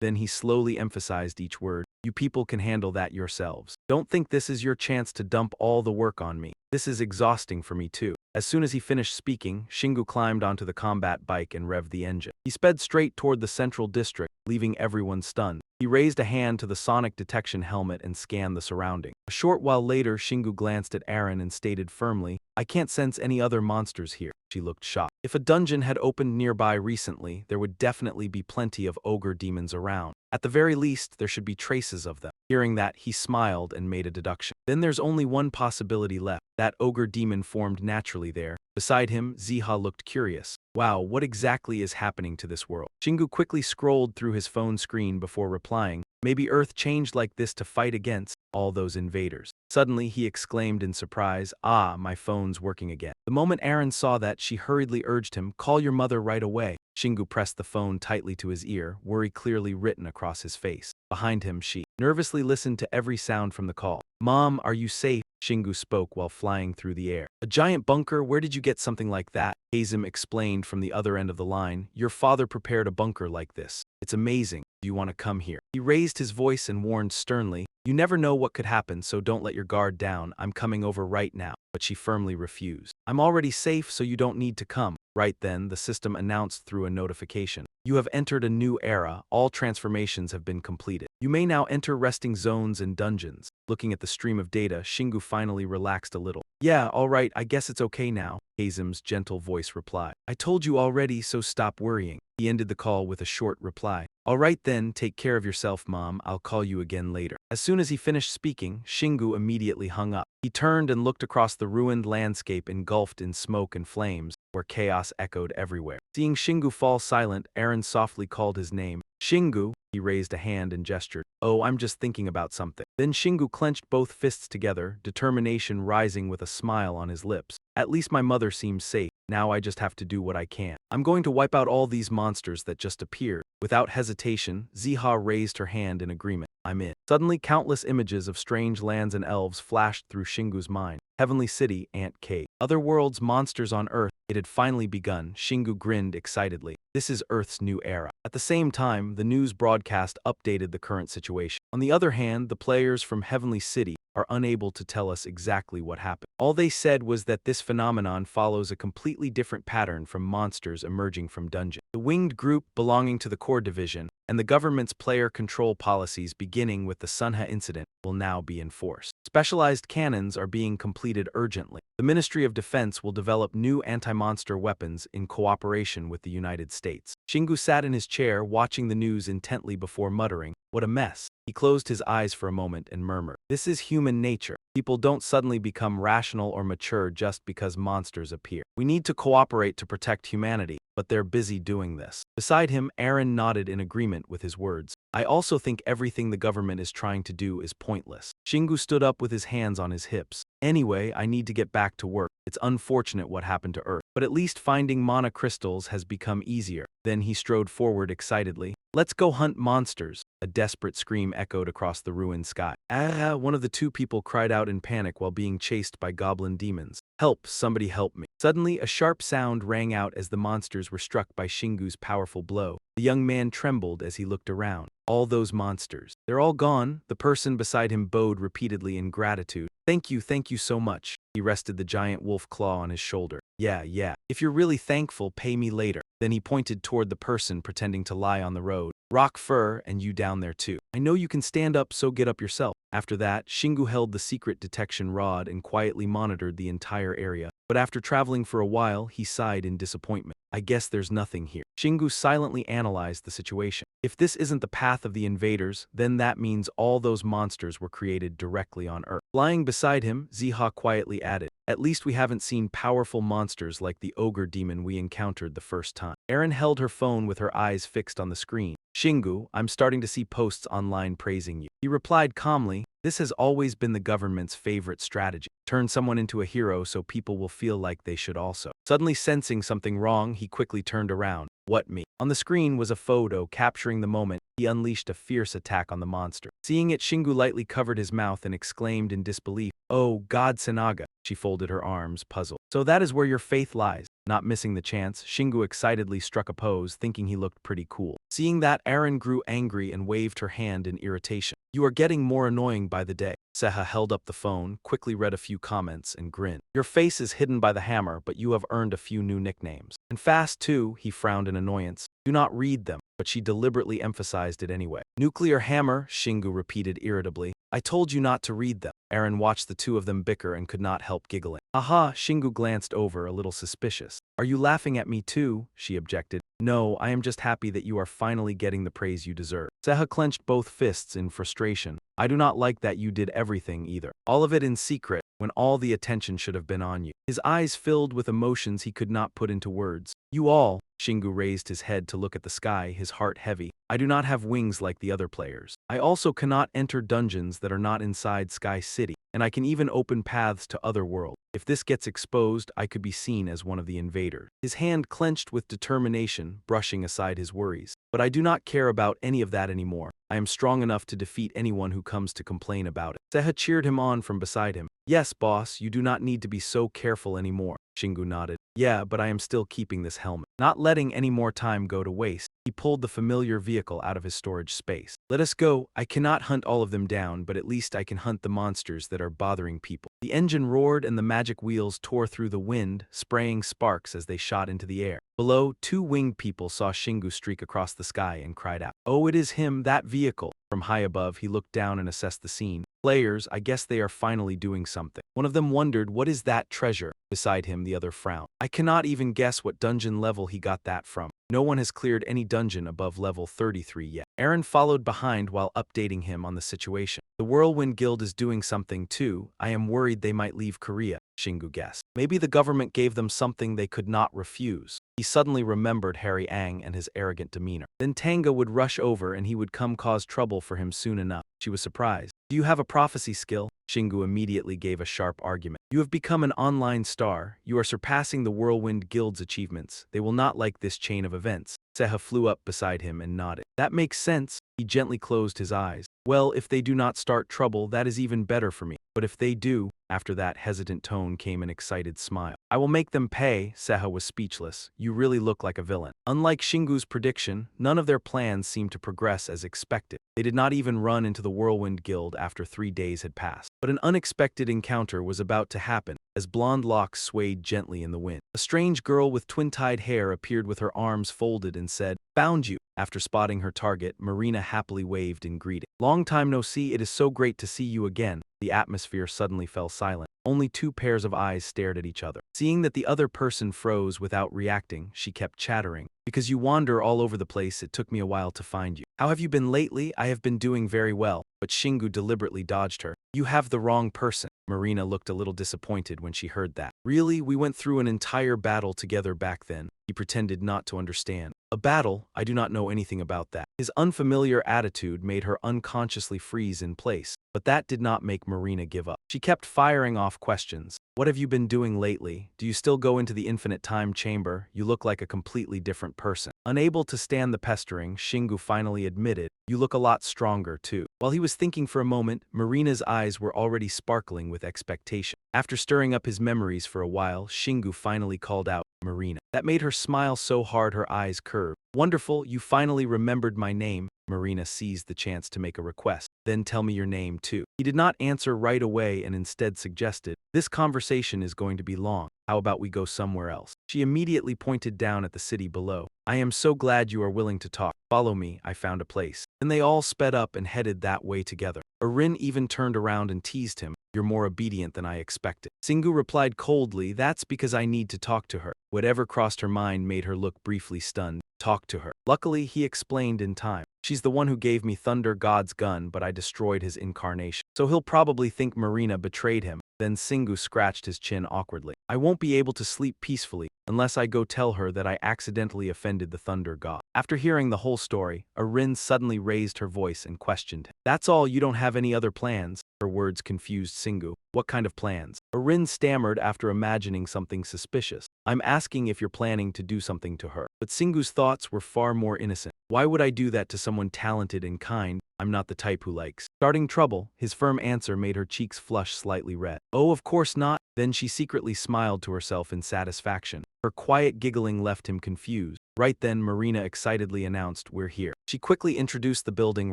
Then he slowly emphasized each word. You people can handle that yourselves. Don't think this is your chance to dump all the work on me. This is exhausting for me too. As soon as he finished speaking, Shingu climbed onto the combat bike and revved the engine. He sped straight toward the central district, leaving everyone stunned. He raised a hand to the sonic detection helmet and scanned the surrounding. A short while later, Shingu glanced at Aaron and stated firmly, I can't sense any other monsters here. She looked shocked. If a dungeon had opened nearby recently, there would definitely be plenty of ogre demons around. At the very least, there should be traces of them. Hearing that, he smiled and made a deduction. Then there's only one possibility left. That ogre demon formed naturally there. Beside him, Ziha looked curious. Wow, what exactly is happening to this world? Shingu quickly scrolled through his phone screen before replying, maybe Earth changed like this to fight against all those invaders. Suddenly, he exclaimed in surprise, my phone's working again. The moment Aaron saw that, she hurriedly urged him, call your mother right away. Shingu pressed the phone tightly to his ear, worry clearly written across his face. Behind him, she nervously listened to every sound from the call. Mom, are you safe? Shingu spoke while flying through the air. A giant bunker? Where did you get something like that? Hazem explained from the other end of the line. Your father prepared a bunker like this. It's amazing. Do you want to come here? He raised his voice and warned sternly, you never know what could happen, so don't let your guard down. I'm coming over right now. But she firmly refused. I'm already safe, so you don't need to come. Right then, the system announced through a notification. You have entered a new era. All transformations have been completed. You may now enter resting zones and dungeons. Looking at the stream of data, Shingu finally relaxed a little. Yeah, all right, I guess it's okay now, Hazem's gentle voice replied. I told you already, so stop worrying. He ended the call with a short reply. All right then, take care of yourself, Mom. I'll call you again later. As soon as he finished speaking, Shingu immediately hung up. He turned and looked across the ruined landscape engulfed in smoke and flames, where chaos echoed everywhere. Seeing Shingu fall silent, Aaron softly called his name. Shingu, he raised a hand and gestured. Oh, I'm just thinking about something. Then Shingu clenched both fists together, determination rising with a smile on his lips. At least my mother seems safe. Now I just have to do what I can. I'm going to wipe out all these monsters that just appeared. Without hesitation, Ziha raised her hand in agreement. I'm in. Suddenly, countless images of strange lands and elves flashed through Shingu's mind. Heavenly City, Ant Cave. Other worlds, monsters on Earth. It had finally begun. Shingu grinned excitedly. This is Earth's new era. At the same time, the news broadcast updated the current situation. On the other hand, the players from Heavenly City are unable to tell us exactly what happened. All they said was that this phenomenon follows a completely different pattern from monsters emerging from dungeons. The winged group belonging to the core division and the government's player control policies beginning with the Sunha incident will now be enforced. Specialized cannons are being completed urgently. The Ministry of Defense will develop new anti-monster weapons in cooperation with the United States. Shingu sat in his chair watching the news intently before muttering, what a mess. He closed his eyes for a moment and murmured, this is human nature. People don't suddenly become rational or mature just because monsters appear. We need to cooperate to protect humanity, but they're busy doing this. Beside him, Aaron nodded in agreement with his words. I also think everything the government is trying to do is pointless. Shingu stood up with his hands on his hips. Anyway, I need to get back to work. It's unfortunate what happened to Earth, but at least finding mana crystals has become easier. Then he strode forward excitedly. Let's go hunt monsters. A desperate scream echoed across the ruined sky. Ah! One of the two people cried out in panic while being chased by goblin demons. Help! Somebody help me. Suddenly, a sharp sound rang out as the monsters were struck by Shingu's powerful blow. The young man trembled as he looked around. All those monsters. They're all gone. The person beside him bowed repeatedly in gratitude. Thank you so much. He rested the giant wolf claw on his shoulder. Yeah. If you're really thankful, pay me later. Then he pointed toward the person pretending to lie on the road. Rock Fur, and you down there too. I know you can stand up, so get up yourself. After that, Shingu held the secret detection rod and quietly monitored the entire area. But after traveling for a while, he sighed in disappointment. I guess there's nothing here. Shingu silently analyzed the situation. If this isn't the path of the invaders, then that means all those monsters were created directly on Earth. Lying beside him, Ziha quietly added, at least we haven't seen powerful monsters like the ogre demon we encountered the first time. Erin held her phone with her eyes fixed on the screen. Shingu, I'm starting to see posts online praising you. He replied calmly, this has always been the government's favorite strategy. Turn someone into a hero so people will feel like they should also. Suddenly sensing something wrong, he quickly turned around. What me? On the screen was a photo capturing the moment he unleashed a fierce attack on the monster. Seeing it, Shingu lightly covered his mouth and exclaimed in disbelief, Oh, God Sanaga. She folded her arms, puzzled. So that is where your faith lies. Not missing the chance, Shingu excitedly struck a pose, thinking he looked pretty cool. Seeing that, Erin grew angry and waved her hand in irritation. You are getting more annoying by the day. Seha held up the phone, quickly read a few comments, and grinned. Your face is hidden by the hammer, but you have earned a few new nicknames. And fast too, he frowned in annoyance. Do not read them, but she deliberately emphasized it anyway. Nuclear hammer, Shingu repeated irritably. I told you not to read them. Erin watched the two of them bicker and could not help giggling. Aha, Shingu glanced over, a little suspicious. Are you laughing at me too? She objected. No, I am just happy that you are finally getting the praise you deserve. Seha clenched both fists in frustration. I do not like that you did everything either. All of it in secret, when all the attention should have been on you. His eyes filled with emotions he could not put into words. You all, Shingu raised his head to look at the sky, his heart heavy. I do not have wings like the other players. I also cannot enter dungeons that are not inside Sky City, and I can even open paths to other worlds. If this gets exposed, I could be seen as one of the invaders. His hand clenched with determination, brushing aside his worries. But I do not care about any of that anymore. I am strong enough to defeat anyone who comes to complain about it. Seha cheered him on from beside him. Yes, boss, you do not need to be so careful anymore. Shingu nodded. Yeah, but I am still keeping this helmet. Not letting any more time go to waste, he pulled the familiar vehicle out of his storage space. Let us go. I cannot hunt all of them down, but at least I can hunt the monsters that are bothering people. The engine roared and the magic wheels tore through the wind, spraying sparks as they shot into the air. Below, two winged people saw Shingu streak across the sky and cried out, Oh, it is him, that vehicle. From high above, he looked down and assessed the scene. Players, I guess they are finally doing something. One of them wondered, what is that treasure? Beside him, the other frowned. I cannot even guess what dungeon level he got that from. No one has cleared any dungeon above level 33 yet. Erin followed behind while updating him on the situation. The Whirlwind Guild is doing something too. I am worried they might leave Korea, Shingu guessed. Maybe the government gave them something they could not refuse. He suddenly remembered Harry Ang and his arrogant demeanor. Then Tanga would rush over and he would come cause trouble for him soon enough. She was surprised. Do you have a prophecy skill? Shingu immediately gave a sharp argument. You have become an online star. You are surpassing the Whirlwind Guild's achievements. They will not like this chain of events. Seha flew up beside him and nodded. That makes sense. He gently closed his eyes. Well, if they do not start trouble, that is even better for me. But if they do, after that hesitant tone came an excited smile. I will make them pay. Seha was speechless. You really look like a villain. Unlike Shingu's prediction, none of their plans seemed to progress as expected. They did not even run into the Whirlwind Guild after 3 days had passed. But an unexpected encounter was about to happen, as blonde locks swayed gently in the wind. A strange girl with twin-tied hair appeared with her arms folded and said, Found you. After spotting her target, Marina happily waved in greeting. Long time no see, it is so great to see you again. The atmosphere suddenly fell silent. Only 2 pairs of eyes stared at each other. Seeing that the other person froze without reacting, she kept chattering. Because you wander all over the place, it took me a while to find you. How have you been lately? I have been doing very well. But Shingu deliberately dodged her. You have the wrong person. Marina looked a little disappointed when she heard that. Really? We went through an entire battle together back then. He pretended not to understand. A battle? I do not know anything about that. His unfamiliar attitude made her unconsciously freeze in place. But that did not make Marina give up. She kept firing off questions. What have you been doing lately? Do you still go into the infinite time chamber? You look like a completely different person. Unable to stand the pestering, Shingu finally admitted, "You look a lot stronger, too." While he was thinking for a moment, Marina's eyes were already sparkling with expectation. After stirring up his memories for a while, Shingu finally called out, "Marina." That made her smile so hard her eyes curved. "Wonderful, you finally remembered my name." Marina seized the chance to make a request. "Then tell me your name, too." He did not answer right away and instead suggested, "This conversation is going to be long. How about we go somewhere else?" She immediately pointed down at the city below. "I am so glad you are willing to talk. Follow me, I found a place." Then they all sped up and headed that way together. Rin even turned around and teased him, "You're more obedient than I expected." Singu replied coldly, "That's because I need to talk to her." Whatever crossed her mind made her look briefly stunned. Talk to her. Luckily, he explained in time. "She's the one who gave me Thunder God's gun, but I destroyed his incarnation. So he'll probably think Marina betrayed him." Then Singu scratched his chin awkwardly. "I won't be able to sleep peacefully unless I go tell her that I accidentally offended the Thunder God." After hearing the whole story, Rin suddenly raised her voice and questioned him. "That's all? You don't have any other plans?" Her words confused Singu. "What kind of plans?" Rin stammered after imagining something suspicious. "I'm asking if you're planning to do something to her." But Singu's thoughts were far more innocent. "Why would I do that to someone talented and kind? I'm not the type who likes starting trouble." His firm answer made her cheeks flush slightly red. "Oh, of course not." Then she secretly smiled to herself in satisfaction. Her quiet giggling left him confused. Right then, Marina excitedly announced, "We're here." She quickly introduced the building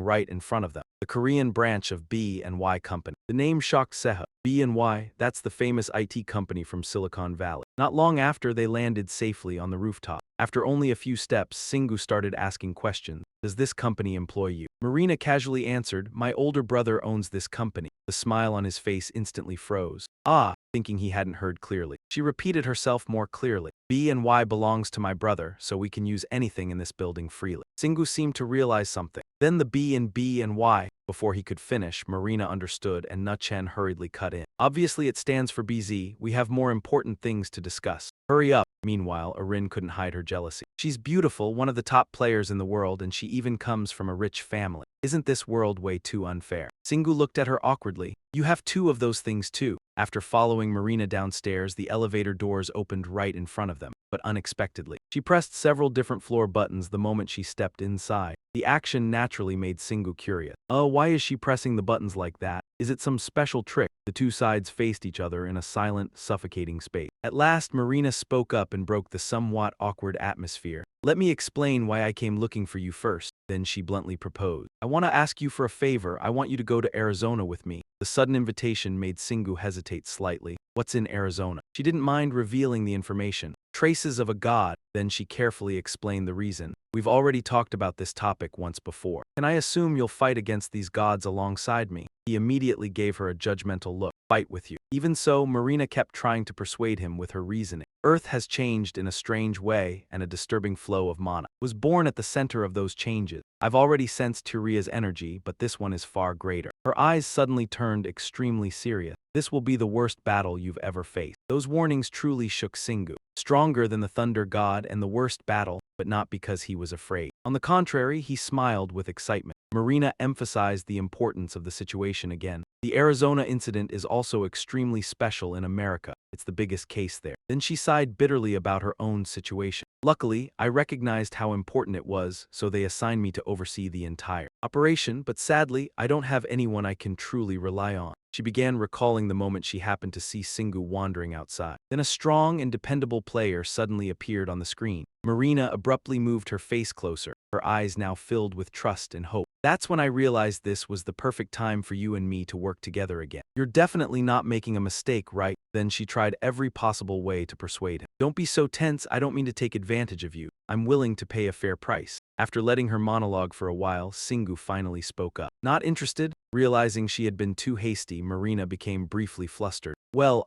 right in front of them, the Korean branch of B&Y Company. The name shocked Seha. B&Y, that's the famous IT company from Silicon Valley. Not long after, they landed safely on the rooftop. After only a few steps, Singu started asking questions. "Does this company employ you?" Marina casually answered, "My older brother owns this company." The smile on his face instantly froze. "Ah," thinking he hadn't heard clearly. She repeated herself more clearly. "B&Y belongs to my brother, so we can use anything in this building freely." Singu seemed to realize something. Then the B in B&Y. Before he could finish, Marina understood and Nuchen hurriedly cut in. "Obviously it stands for BZ, we have more important things to discuss. Hurry up." Meanwhile, Rin couldn't hide her jealousy. "She's beautiful, one of the top players in the world, and she even comes from a rich family. Isn't this world way too unfair?" Singu looked at her awkwardly. "You have two of those things too." After following Marina downstairs, the elevator doors opened right in front of them, but unexpectedly. She pressed several different floor buttons the moment she stepped inside. The action naturally made Singu curious. "Oh, why is she pressing the buttons like that? Is it some special trick?" The two sides faced each other in a silent, suffocating space. At last, Marina spoke up and broke the somewhat awkward atmosphere. "Let me explain why I came looking for you first." Then she bluntly proposed. "I want to ask you for a favor. I want you to go to Arizona with me." The sudden invitation made Singu hesitate slightly. What's in Arizona? She didn't mind revealing the information. Traces of a god. Then she carefully explained the reason. "We've already talked about this topic once before. Can I assume you'll fight against these gods alongside me?" He immediately gave her a judgmental look. "Fight with you." Even so, Marina kept trying to persuade him with her reasoning. Earth has changed in a strange way, and a disturbing flow of mana was born at the center of those changes. I've already sensed Turia's energy, but this one is far greater. Her eyes suddenly turned extremely serious. "This will be the worst battle you've ever faced." Those warnings truly shook Singu. Stronger than the Thunder God and the worst battle, but not because he was afraid. On the contrary, he smiled with excitement. Marina emphasized the importance of the situation again. "The Arizona incident is also extremely special in America. It's the biggest case there." Then she sighed bitterly about her own situation. "Luckily, I recognized how important it was, so they assigned me to oversee the entire operation, but sadly, I don't have anyone I can truly rely on." She began recalling the moment she happened to see Singu wandering outside. Then a strong and dependable player suddenly appeared on the screen. Marina abruptly moved her face closer, her eyes now filled with trust and hope. "That's when I realized this was the perfect time for you and me to work together again. You're definitely not making a mistake, right?" Then she tried every possible way to persuade him. "Don't be so tense, I don't mean to take advantage of you. I'm willing to pay a fair price." After letting her monologue for a while, Singu finally spoke up. "Not interested?" Realizing she had been too hasty, Marina became briefly flustered. "Well,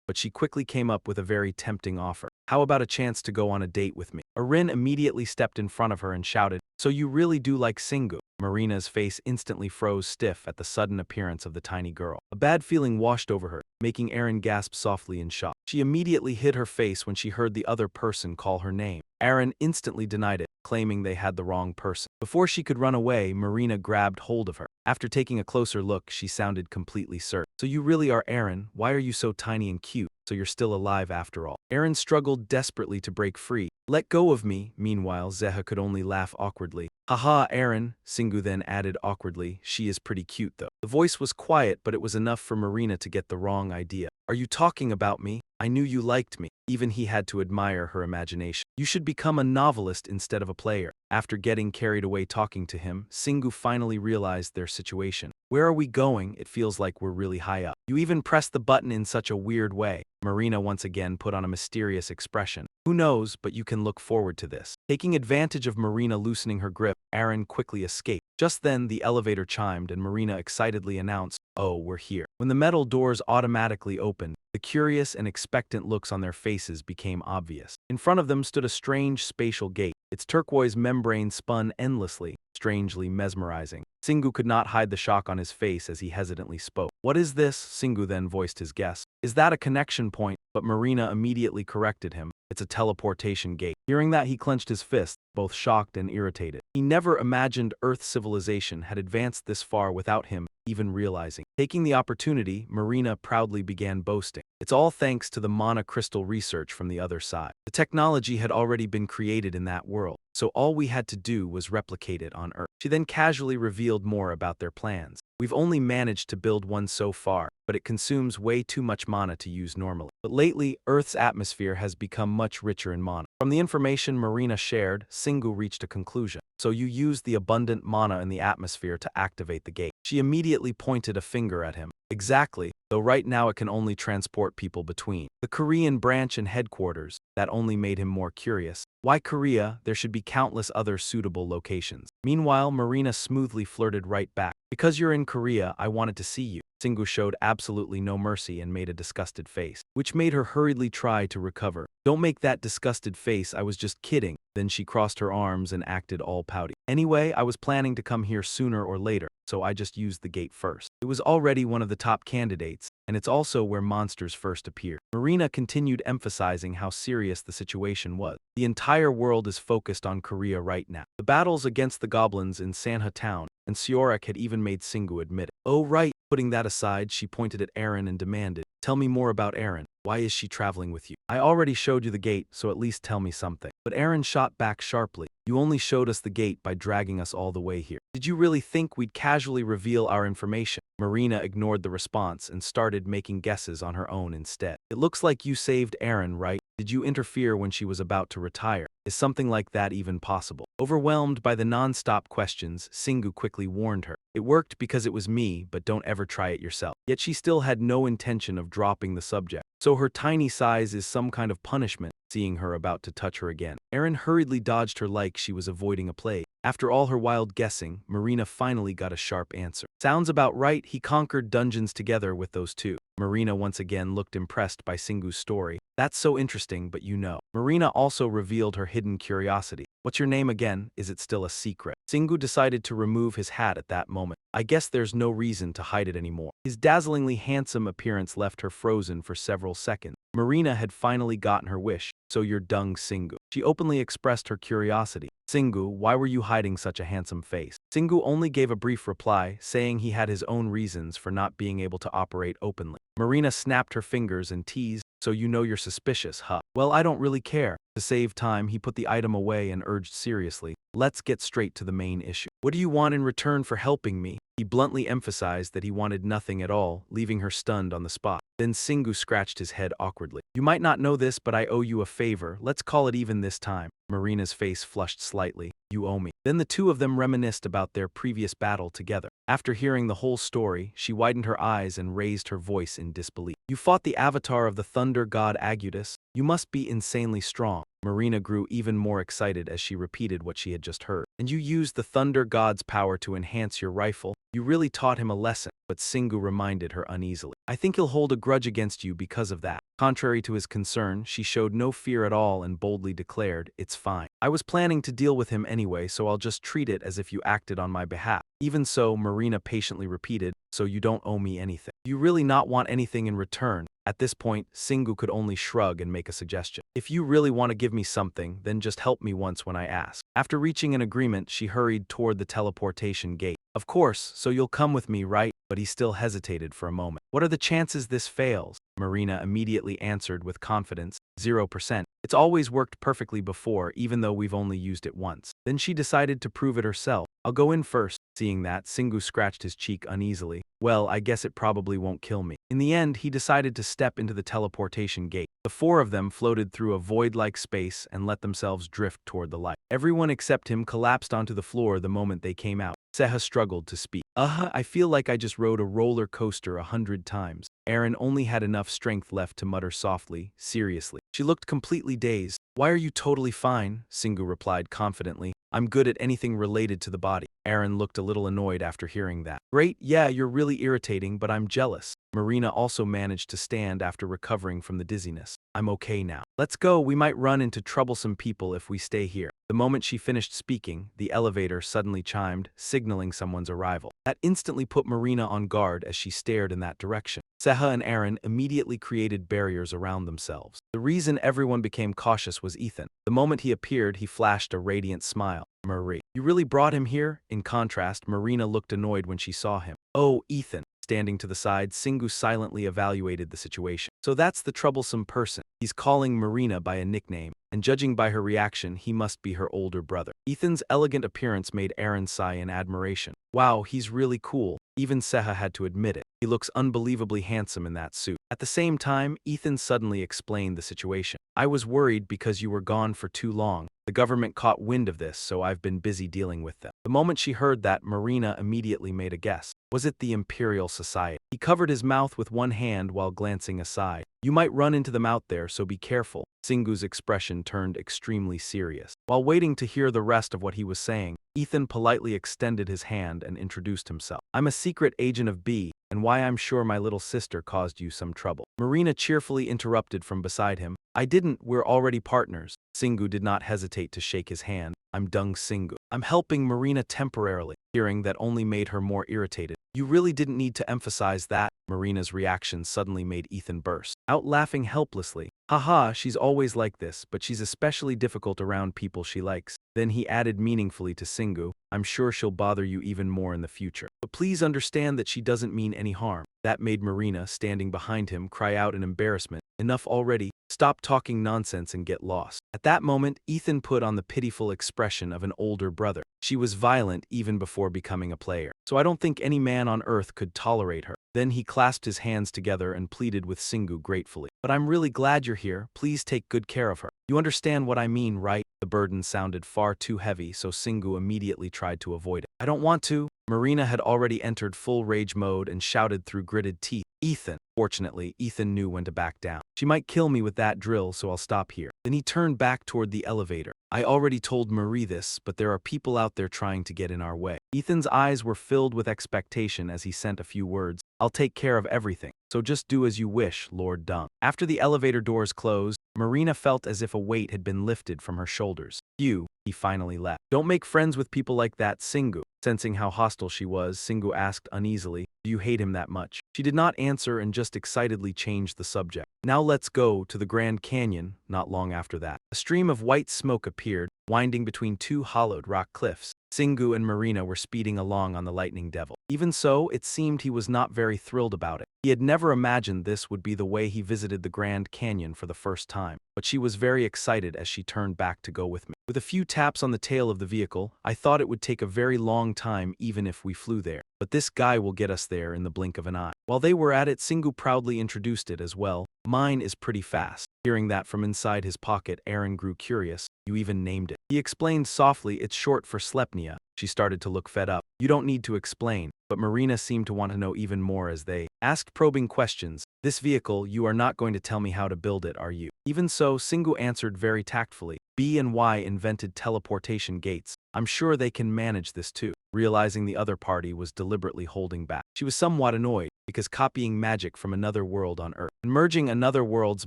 but she quickly came up with a very tempting offer. How about a chance to go on a date with me?" Rin immediately stepped in front of her and shouted, "So you really do like Singu?" Marina's face instantly froze stiff at the sudden appearance of the tiny girl. A bad feeling washed over her, making Erin gasp softly in shock. She immediately hid her face when she heard the other person call her name. Erin instantly denied it, claiming they had the wrong person. Before she could run away, Marina grabbed hold of her. After taking a closer look, she sounded completely certain. "So you really are Erin? Why are you so tiny and cute?" so you're still alive after all. Aaron struggled desperately to break free. Let go of me. Meanwhile, Zeha could only laugh awkwardly. Haha, Aaron, Singu then added awkwardly. She is pretty cute though. The voice was quiet, but it was enough for Marina to get the wrong idea. Are you talking about me? I knew you liked me. Even he had to admire her imagination. You should become a novelist instead of a player. After getting carried away talking to him, Singu finally realized their situation. Where are we going? It feels like we're really high up. You even pressed the button in such a weird way. Marina once again put on a mysterious expression. Who knows, but you can look forward to this. Taking advantage of Marina loosening her grip, Aaron quickly escaped. Just then, the elevator chimed and Marina excitedly announced, "Oh, we're here." When the metal doors automatically opened, the curious and expectant looks on their faces became obvious. In front of them stood a strange spatial gate. Its turquoise membrane spun endlessly, strangely mesmerizing. Singu could not hide the shock on his face as he hesitantly spoke. "What is this?" Singu then voiced his guess. "Is that a connection point?" But Marina immediately corrected him. "It's a teleportation gate." Hearing that, he clenched his fist, both shocked and irritated. He never imagined Earth's civilization had advanced this far without him even realizing. Taking the opportunity, Marina proudly began boasting. It's all thanks to the mana crystal research from the other side. The technology had already been created in that world, so all we had to do was replicate it on Earth. She then casually revealed more about their plans. We've only managed to build one so far, but it consumes way too much mana to use normally. But lately, Earth's atmosphere has become much richer in mana. From the information Marina shared, Singu reached a conclusion. So you used the abundant mana in the atmosphere to activate the gate. She immediately pointed a finger at him. Exactly, though right now it can only transport people between the Korean branch and headquarters. That only made him more curious. Why Korea? There should be countless other suitable locations. Meanwhile, Marina smoothly flirted right back. Because you're in Korea, I wanted to see you. Singu showed absolutely no mercy and made a disgusted face, which made her hurriedly try to recover. Don't make that disgusted face, I was just kidding. Then she crossed her arms and acted all pouty. Anyway, I was planning to come here sooner or later, so I just used the gate first. It was already one of the top candidates, and it's also where monsters first appeared. Marina continued emphasizing how serious the situation was. The entire world is focused on Korea right now. The battles against the goblins in Sanha town, and Siorak had even made Singu admit it. Oh right, putting that aside, she pointed at Aaron and demanded, "Tell me more about Aaron. Why is she traveling with you? I already showed you the gate, so at least tell me something." But Aaron shot back sharply. "You only showed us the gate by dragging us all the way here. Did you really think we'd casually reveal our information?" Marina ignored the response and started making guesses on her own instead. "It looks like you saved Aaron, right? Did you interfere when she was about to retire? Is something like that even possible?" Overwhelmed by the non-stop questions, Singu quickly warned her. "It worked because it was me, but don't ever try it yourself." Yet she still had no intention of dropping the subject. So her tiny size is some kind of punishment, seeing her about to touch her again. Aaron hurriedly dodged her like she was avoiding a plague. After all her wild guessing, Marina finally got a sharp answer. "Sounds about right, he conquered dungeons together with those two." Marina once again looked impressed by Singu's story. "That's so interesting, but you know." Marina also revealed her hidden curiosity. "What's your name again? Is it still a secret?" Singu decided to remove his hat at that moment. "I guess there's no reason to hide it anymore." His dazzlingly handsome appearance left her frozen for several seconds. Marina had finally gotten her wish. "So you're Dung Singu." She openly expressed her curiosity. "Singu, why were you hiding such a handsome face?" Singu only gave a brief reply, saying he had his own reasons for not being able to operate openly. Marina snapped her fingers and teased, "So you know you're suspicious, huh? Well, I don't really care." To save time, he put the item away and urged seriously, "Let's get straight to the main issue. What do you want in return for helping me?" He bluntly emphasized that he wanted nothing at all, leaving her stunned on the spot. Then Singu scratched his head awkwardly. "You might not know this, but I owe you a favor. Let's call it even this time." Marina's face flushed slightly. "You owe me." Then the two of them reminisced about their previous battle together. After hearing the whole story, she widened her eyes and raised her voice in disbelief. "You fought the avatar of the thunder god Agutus. You must be insanely strong." Marina grew even more excited as she repeated what she had just heard. "And you used the thunder god's power to enhance your rifle? You really taught him a lesson." But Singu reminded her uneasily. "I think he'll hold a grudge against you because of that." Contrary to his concern, she showed no fear at all and boldly declared, "It's fine. I was planning to deal with him anyway, so I'll just treat it as if you acted on my behalf." Even so, Marina patiently repeated, "So you don't owe me anything? Do you really not want anything in return?" At this point, Singu could only shrug and make a suggestion. "If you really want to give me something, then just help me once when I ask." After reaching an agreement, she hurried toward the teleportation gate. "Of course, so you'll come with me, right?" But he still hesitated for a moment. What are the chances this fails? Marina immediately answered with confidence, 0%. It's always worked perfectly before, even though we've only used it once. Then she decided to prove it herself. I'll go in first. Seeing that, Singu scratched his cheek uneasily. Well, I guess it probably won't kill me. In the end, he decided to step into the teleportation gate. The four of them floated through a void-like space and let themselves drift toward the light. Everyone except him collapsed onto the floor the moment they came out. Seha struggled to speak. I feel like I just rode a roller coaster 100 times. Aaron only had enough strength left to mutter softly, seriously. She looked completely dazed. Why are you totally fine? Singu replied confidently. I'm good at anything related to the body. Aaron looked a little annoyed after hearing that. Great, yeah, you're really irritating, but I'm jealous. Marina also managed to stand after recovering from the dizziness. I'm okay now. Let's go, we might run into troublesome people if we stay here. The moment she finished speaking, the elevator suddenly chimed, signaling someone's arrival. That instantly put Marina on guard as she stared in that direction. Seha and Aaron immediately created barriers around themselves. The reason everyone became cautious was Ethan. The moment he appeared, he flashed a radiant smile. Marie, you really brought him here? In contrast, Marina looked annoyed when she saw him. Oh, Ethan. Standing to the side, Singu silently evaluated the situation. So that's the troublesome person. He's calling Marina by a nickname, and judging by her reaction, he must be her older brother. Ethan's elegant appearance made Aaron sigh in admiration. Wow, he's really cool. Even Seha had to admit it. He looks unbelievably handsome in that suit. At the same time, Ethan suddenly explained the situation. I was worried because you were gone for too long. The government caught wind of this, so I've been busy dealing with them. The moment she heard that, Marina immediately made a guess. Was it the Imperial Society? He covered his mouth with one hand while glancing aside. You might run into them out there, so be careful. Singu's expression turned extremely serious. While waiting to hear the rest of what he was saying, Ethan politely extended his hand and introduced himself. I'm a secret agent of B, and why I'm sure my little sister caused you some trouble. Marina cheerfully interrupted from beside him. I didn't, we're already partners. Singu did not hesitate to shake his hand. I'm Dung Singu. I'm helping Marina temporarily. Hearing that only made her more irritated. You really didn't need to emphasize that. Marina's reaction suddenly made Ethan burst out laughing helplessly. Haha, she's always like this, but she's especially difficult around people she likes. Then he added meaningfully to Singu, I'm sure she'll bother you even more in the future. But please understand that she doesn't mean any harm. That made Marina, standing behind him, cry out in embarrassment. Enough already. Stop talking nonsense and get lost. At that moment, Ethan put on the pitiful expression of an older brother. She was violent even before becoming a player. So I don't think any man on earth could tolerate her. Then he clasped his hands together and pleaded with Singu gratefully. But I'm really glad you're here. Please take good care of her. You understand what I mean, right? The burden sounded far too heavy, so Singu immediately tried to avoid it. I don't want to. Marina had already entered full rage mode and shouted through gritted teeth. Ethan. Fortunately, Ethan knew when to back down. She might kill me with that drill, so I'll stop here. Then he turned back toward the elevator. I already told Marie this, but there are people out there trying to get in our way. Ethan's eyes were filled with expectation as he sent a few words. I'll take care of everything, so just do as you wish, Lord Dung. After the elevator doors closed, Marina felt as if a weight had been lifted from her shoulders. Phew, he finally left. Don't make friends with people like that, Singu. Sensing how hostile she was, Singu asked uneasily, do you hate him that much? She did not answer and just excitedly changed the subject. Now let's go to the Grand Canyon. Not long after that, a stream of white smoke appeared, winding between two hollowed rock cliffs. Singu and Marina were speeding along on the Lightning Devil. Even so, it seemed he was not very thrilled about it. He had never imagined this would be the way he visited the Grand Canyon for the first time, but she was very excited as she turned back to go with me. With a few taps on the tail of the vehicle, I thought it would take a very long time even if we flew there. But this guy will get us there in the blink of an eye. While they were at it, Singu proudly introduced it as well. Mine is pretty fast. Hearing that from inside his pocket, Aaron grew curious. You even named it. He explained softly it's short for Slepnia. She started to look fed up. You don't need to explain. But Marina seemed to want to know even more as they asked probing questions. This vehicle, you are not going to tell me how to build it, are you? Even so, Singu answered very tactfully. B and Y invented teleportation gates. I'm sure they can manage this too. Realizing the other party was deliberately holding back, she was somewhat annoyed, because copying magic from another world on Earth and merging another world's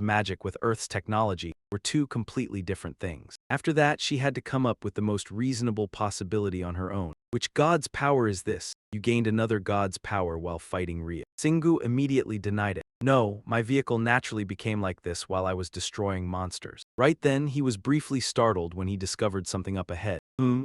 magic with Earth's technology were two completely different things. After that, she had to come up with the most reasonable possibility on her own. Which god's power is this? You gained another god's power while fighting Rhea. Singu immediately denied it. No, my vehicle naturally became like this while I was destroying monsters. Right then, he was briefly startled when he discovered something up ahead.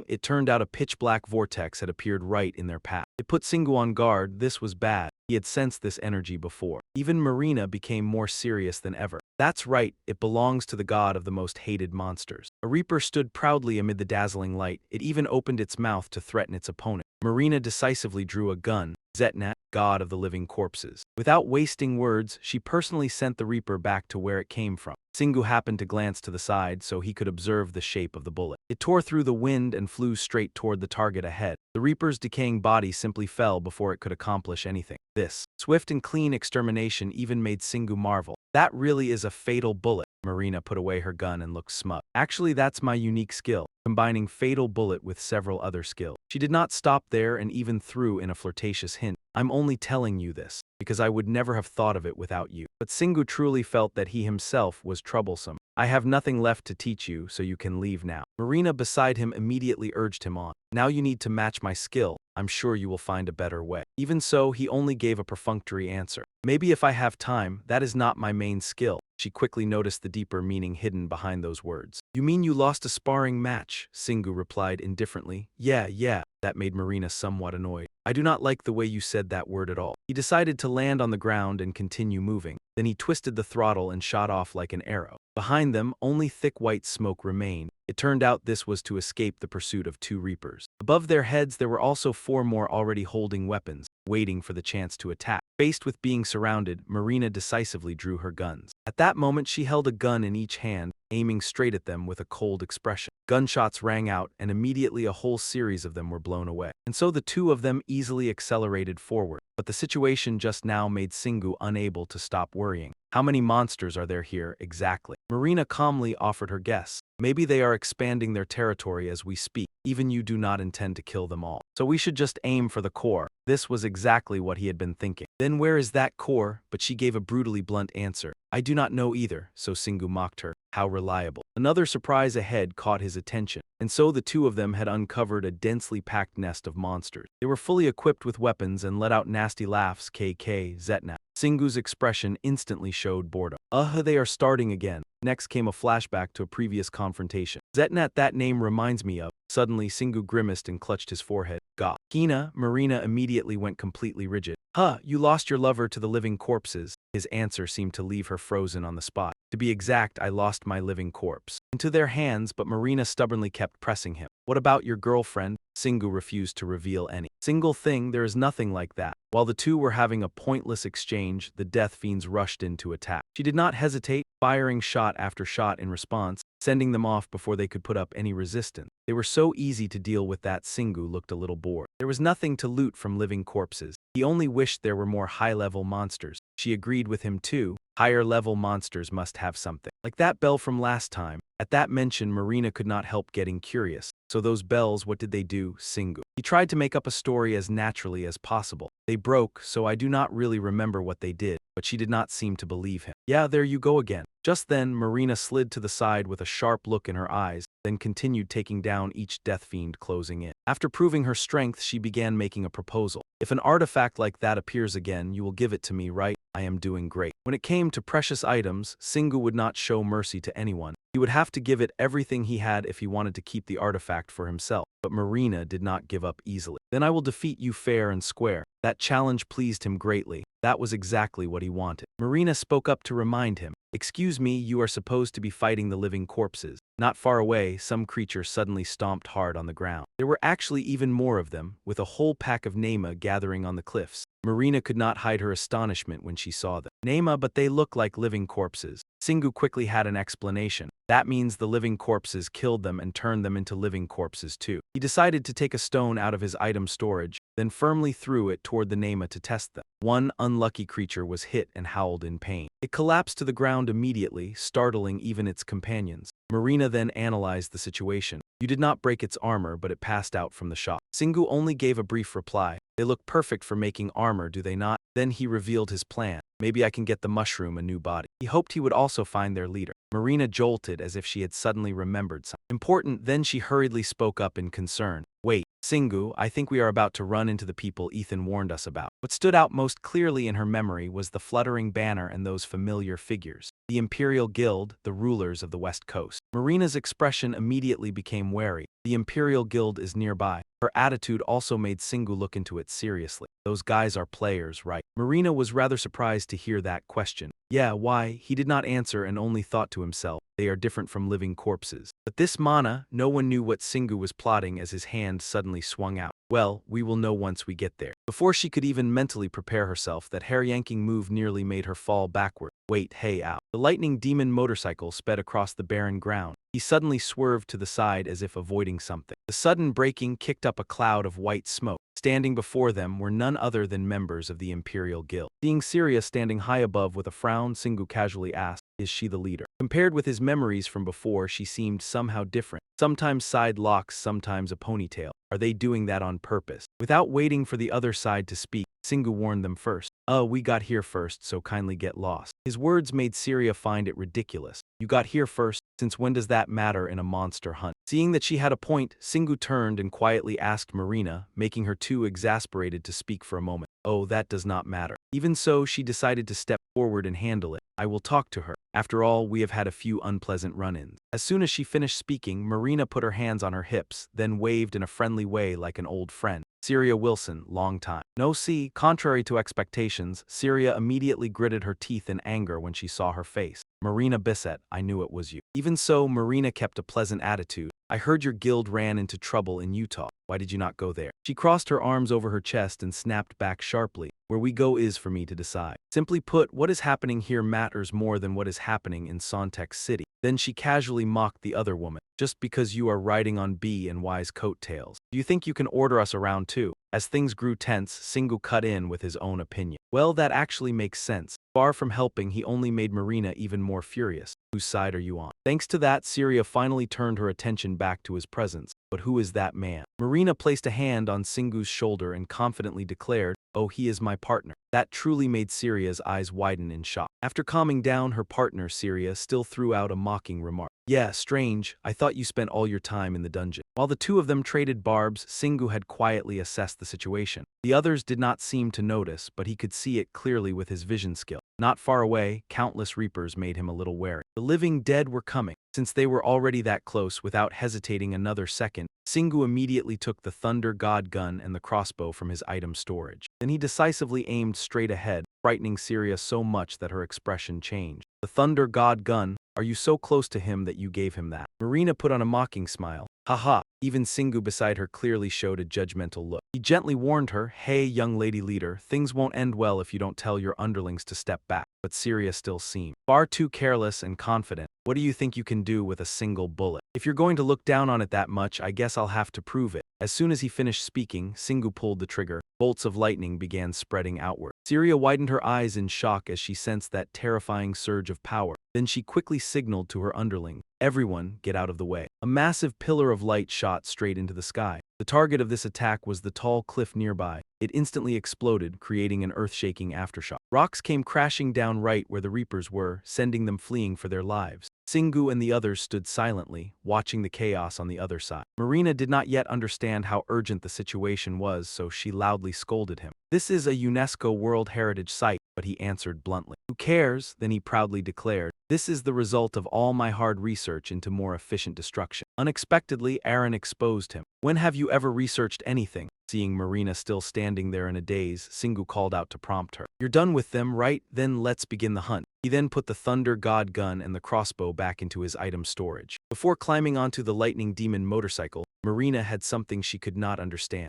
It turned out a pitch-black vortex had appeared right in their path. It put Singu on guard. This was bad. He had sensed this energy before. Even Marina became more serious than ever. That's right, it belongs to the god of the most hated monsters. A reaper stood proudly amid the dazzling light. It even opened its mouth to threaten its opponent. Marina decisively drew a gun. Zetnat, god of the living corpses. Without wasting words, she personally sent the reaper back to where it came from. Singu happened to glance to the side so he could observe the shape of the bullet. It tore through the wind and flew straight toward the target ahead. The reaper's decaying body simply fell before it could accomplish anything. This swift and clean extermination even made Singu marvel. That really is a fatal bullet. Marina put away her gun and looked smug. Actually, that's my unique skill, combining fatal bullet with several other skills. She did not stop there and even threw in a flirtatious hint. I'm only telling you this, because I would never have thought of it without you. But Singu truly felt that he himself was troublesome. I have nothing left to teach you, so you can leave now. Marina beside him immediately urged him on. Now you need to match my skill. I'm sure you will find a better way. Even so, he only gave a perfunctory answer. Maybe if I have time, that is not my main skill. She quickly noticed the deeper meaning hidden behind those words. You mean you lost a sparring match? Singu replied indifferently. Yeah. That made Marina somewhat annoyed. I do not like the way you said that word at all. He decided to land on the ground and continue moving. Then he twisted the throttle and shot off like an arrow. Behind them, only thick white smoke remained. It turned out this was to escape the pursuit of 2 reapers. Above their heads there were also 4 more already holding weapons, waiting for the chance to attack. Faced with being surrounded, Marina decisively drew her guns. At that moment she held a gun in each hand, aiming straight at them with a cold expression. Gunshots rang out, and immediately a whole series of them were blown away. And so the 2 of them easily accelerated forward. But the situation just now made Singu unable to stop worrying. How many monsters are there here exactly? Marina calmly offered her guess. Maybe they are expanding their territory as we speak. Even you do not intend to kill them all. So we should just aim for the core. This was exactly what he had been thinking. Then where is that core? But she gave a brutally blunt answer. I do not know either, so Singu mocked her. How reliable. Another surprise ahead caught his attention, and so the 2 of them had uncovered a densely packed nest of monsters. They were fully equipped with weapons and let out nasty laughs. KK, Zetnat. Singu's expression instantly showed boredom. They are starting again. Next came a flashback to a previous confrontation. Zetnat, that name reminds me of. Suddenly, Singu grimaced and clutched his forehead. Gah. Hina, Marina immediately went completely rigid. You lost your lover to the living corpses. His answer seemed to leave her frozen on the spot. To be exact, I lost my living corpse. Into their hands, but Marina stubbornly kept pressing him. What about your girlfriend? Singu refused to reveal any single thing. There is nothing like that. While the 2 were having a pointless exchange, the death fiends rushed in to attack. She did not hesitate, firing shot after shot in response, sending them off before they could put up any resistance. They were so easy to deal with that Singu looked a little bored. There was nothing to loot from living corpses. He only wished there were more high-level monsters. She agreed with him too. Higher-level monsters must have something. Like that bell from last time. At that mention, Marina could not help getting curious. So those bells, what did they do? Singu. He tried to make up a story as naturally as possible. They broke, so I do not really remember what they did, but she did not seem to believe him. Yeah, there you go again. Just then, Marina slid to the side with a sharp look in her eyes, then continued taking down each death fiend closing in. After proving her strength, she began making a proposal. If an artifact like that appears again, you will give it to me, right? I am doing great. When it came to precious items, Singu would not show mercy to anyone. He would have to give it everything he had if he wanted to keep the artifact for himself. But Marina did not give up easily. Then I will defeat you fair and square. That challenge pleased him greatly. That was exactly what he wanted. Marina spoke up to remind him. Excuse me, you are supposed to be fighting the living corpses. Not far away, some creature suddenly stomped hard on the ground. There were actually even more of them, with a whole pack of Nema gathering on the cliffs. Marina could not hide her astonishment when she saw them. Nema, but they look like living corpses. Singu quickly had an explanation. That means the living corpses killed them and turned them into living corpses too. He decided to take a stone out of his item storage, then firmly threw it toward the Nema to test them. One unlucky creature was hit and howled in pain. It collapsed to the ground immediately, startling even its companions. Marina then analyzed the situation. You did not break its armor, but it passed out from the shock. Singu only gave a brief reply. They look perfect for making armor, do they not? Then he revealed his plan. Maybe I can get the mushroom a new body. He hoped he would also find their leader. Marina jolted as if she had suddenly remembered something important. Then she hurriedly spoke up in concern. Wait, Singu, I think we are about to run into the people Ethan warned us about. What stood out most clearly in her memory was the fluttering banner and those familiar figures. the Imperial Guild, the rulers of the West Coast. Marina's expression immediately became wary. The Imperial Guild is nearby. Her attitude also made Singu look into it seriously. Those guys are players, right? Marina was rather surprised to hear that question. Yeah, why? He did not answer and only thought to himself, they are different from living corpses. But this mana, no one knew what Singu was plotting as his hand suddenly swung out. Well, we will know once we get there. Before she could even mentally prepare herself, that hair-yanking move nearly made her fall backward. Wait, hey, ow. The lightning demon motorcycle sped across the barren ground. He suddenly swerved to the side as if avoiding something. The sudden braking kicked up a cloud of white smoke. Standing before them were none other than members of the Imperial Guild. Seeing Syria standing high above with a frown, Singu casually asked, "Is she the leader?" Compared with his memories from before, she seemed somehow different. Sometimes side locks, sometimes a ponytail. Are they doing that on purpose? Without waiting for the other side to speak, Singu warned them first. We got here first, so kindly get lost." His words made Syria find it ridiculous. You got here first? Since when does that matter in a monster hunt? Seeing that she had a point, Singu turned and quietly asked Marina, making her too exasperated to speak for a moment. Oh, that does not matter. Even so, she decided to step forward and handle it. I will talk to her. After all, we have had a few unpleasant run-ins. As soon as she finished speaking, Marina put her hands on her hips, then waved in a friendly way like an old friend. Syria Wilson, long time. No, see, contrary to expectations, Syria immediately gritted her teeth in anger when she saw her face. Marina Bissett, I knew it was you. Even so, Marina kept a pleasant attitude. I heard your guild ran into trouble in Utah. Why did you not go there? She crossed her arms over her chest and snapped back sharply. Where we go is for me to decide. Simply put, what is happening here matters more than what is happening in Sontex City. Then she casually mocked the other woman. Just because you are riding on B and Y's coattails. Do you think you can order us around too? As things grew tense, Singu cut in with his own opinion. Well, that actually makes sense. Far from helping, he only made Marina even more furious. Whose side are you on? Thanks to that, Syria finally turned her attention back to his presence. But who is that man? Marina placed a hand on Singu's shoulder and confidently declared, "Oh, he is my partner." That truly made Syria's eyes widen in shock. After calming down, her partner, Syria, still threw out a mocking remark. Yeah, strange. I thought you spent all your time in the dungeon. While the two of them traded barbs, Singu had quietly assessed the situation. The others did not seem to notice, but he could see it clearly with his vision skill. Not far away, countless reapers made him a little wary. The living dead were coming. Since they were already that close, without hesitating another second, Singu immediately took the Thunder God gun and the crossbow from his item storage. Then he decisively aimed straight ahead, frightening Syria so much that her expression changed. The Thunder God gun? Are you so close to him that you gave him that? Marina put on a mocking smile. Haha. Even Singu beside her clearly showed a judgmental look. He gently warned her, "Hey, young lady leader, things won't end well if you don't tell your underlings to step back." But Syria still seemed far too careless and confident. What do you think you can do with a single bullet? If you're going to look down on it that much, I guess I'll have to prove it. As soon as he finished speaking, Singu pulled the trigger. Bolts of lightning began spreading outward. Syria widened her eyes in shock as she sensed that terrifying surge of power. Then she quickly signaled to her underling, "Everyone, get out of the way." A massive pillar of light shot straight into the sky. The target of this attack was the tall cliff nearby. It instantly exploded, creating an earth-shaking aftershock. Rocks came crashing down right where the Reapers were, sending them fleeing for their lives. Singu and the others stood silently, watching the chaos on the other side. Marina did not yet understand how urgent the situation was, so she loudly scolded him. "This is a UNESCO World Heritage Site," but he answered bluntly. "Who cares?" Then he proudly declared, "This is the result of all my hard research into more efficient destruction." Unexpectedly, Aaron exposed him. "When have you ever researched anything?" Seeing Marina still standing there in a daze, Singu called out to prompt her. "You're done with them, right? Then let's begin the hunt." He then put the Thunder God gun and the crossbow back into his item storage. Before climbing onto the Lightning Demon motorcycle, Marina had something she could not understand.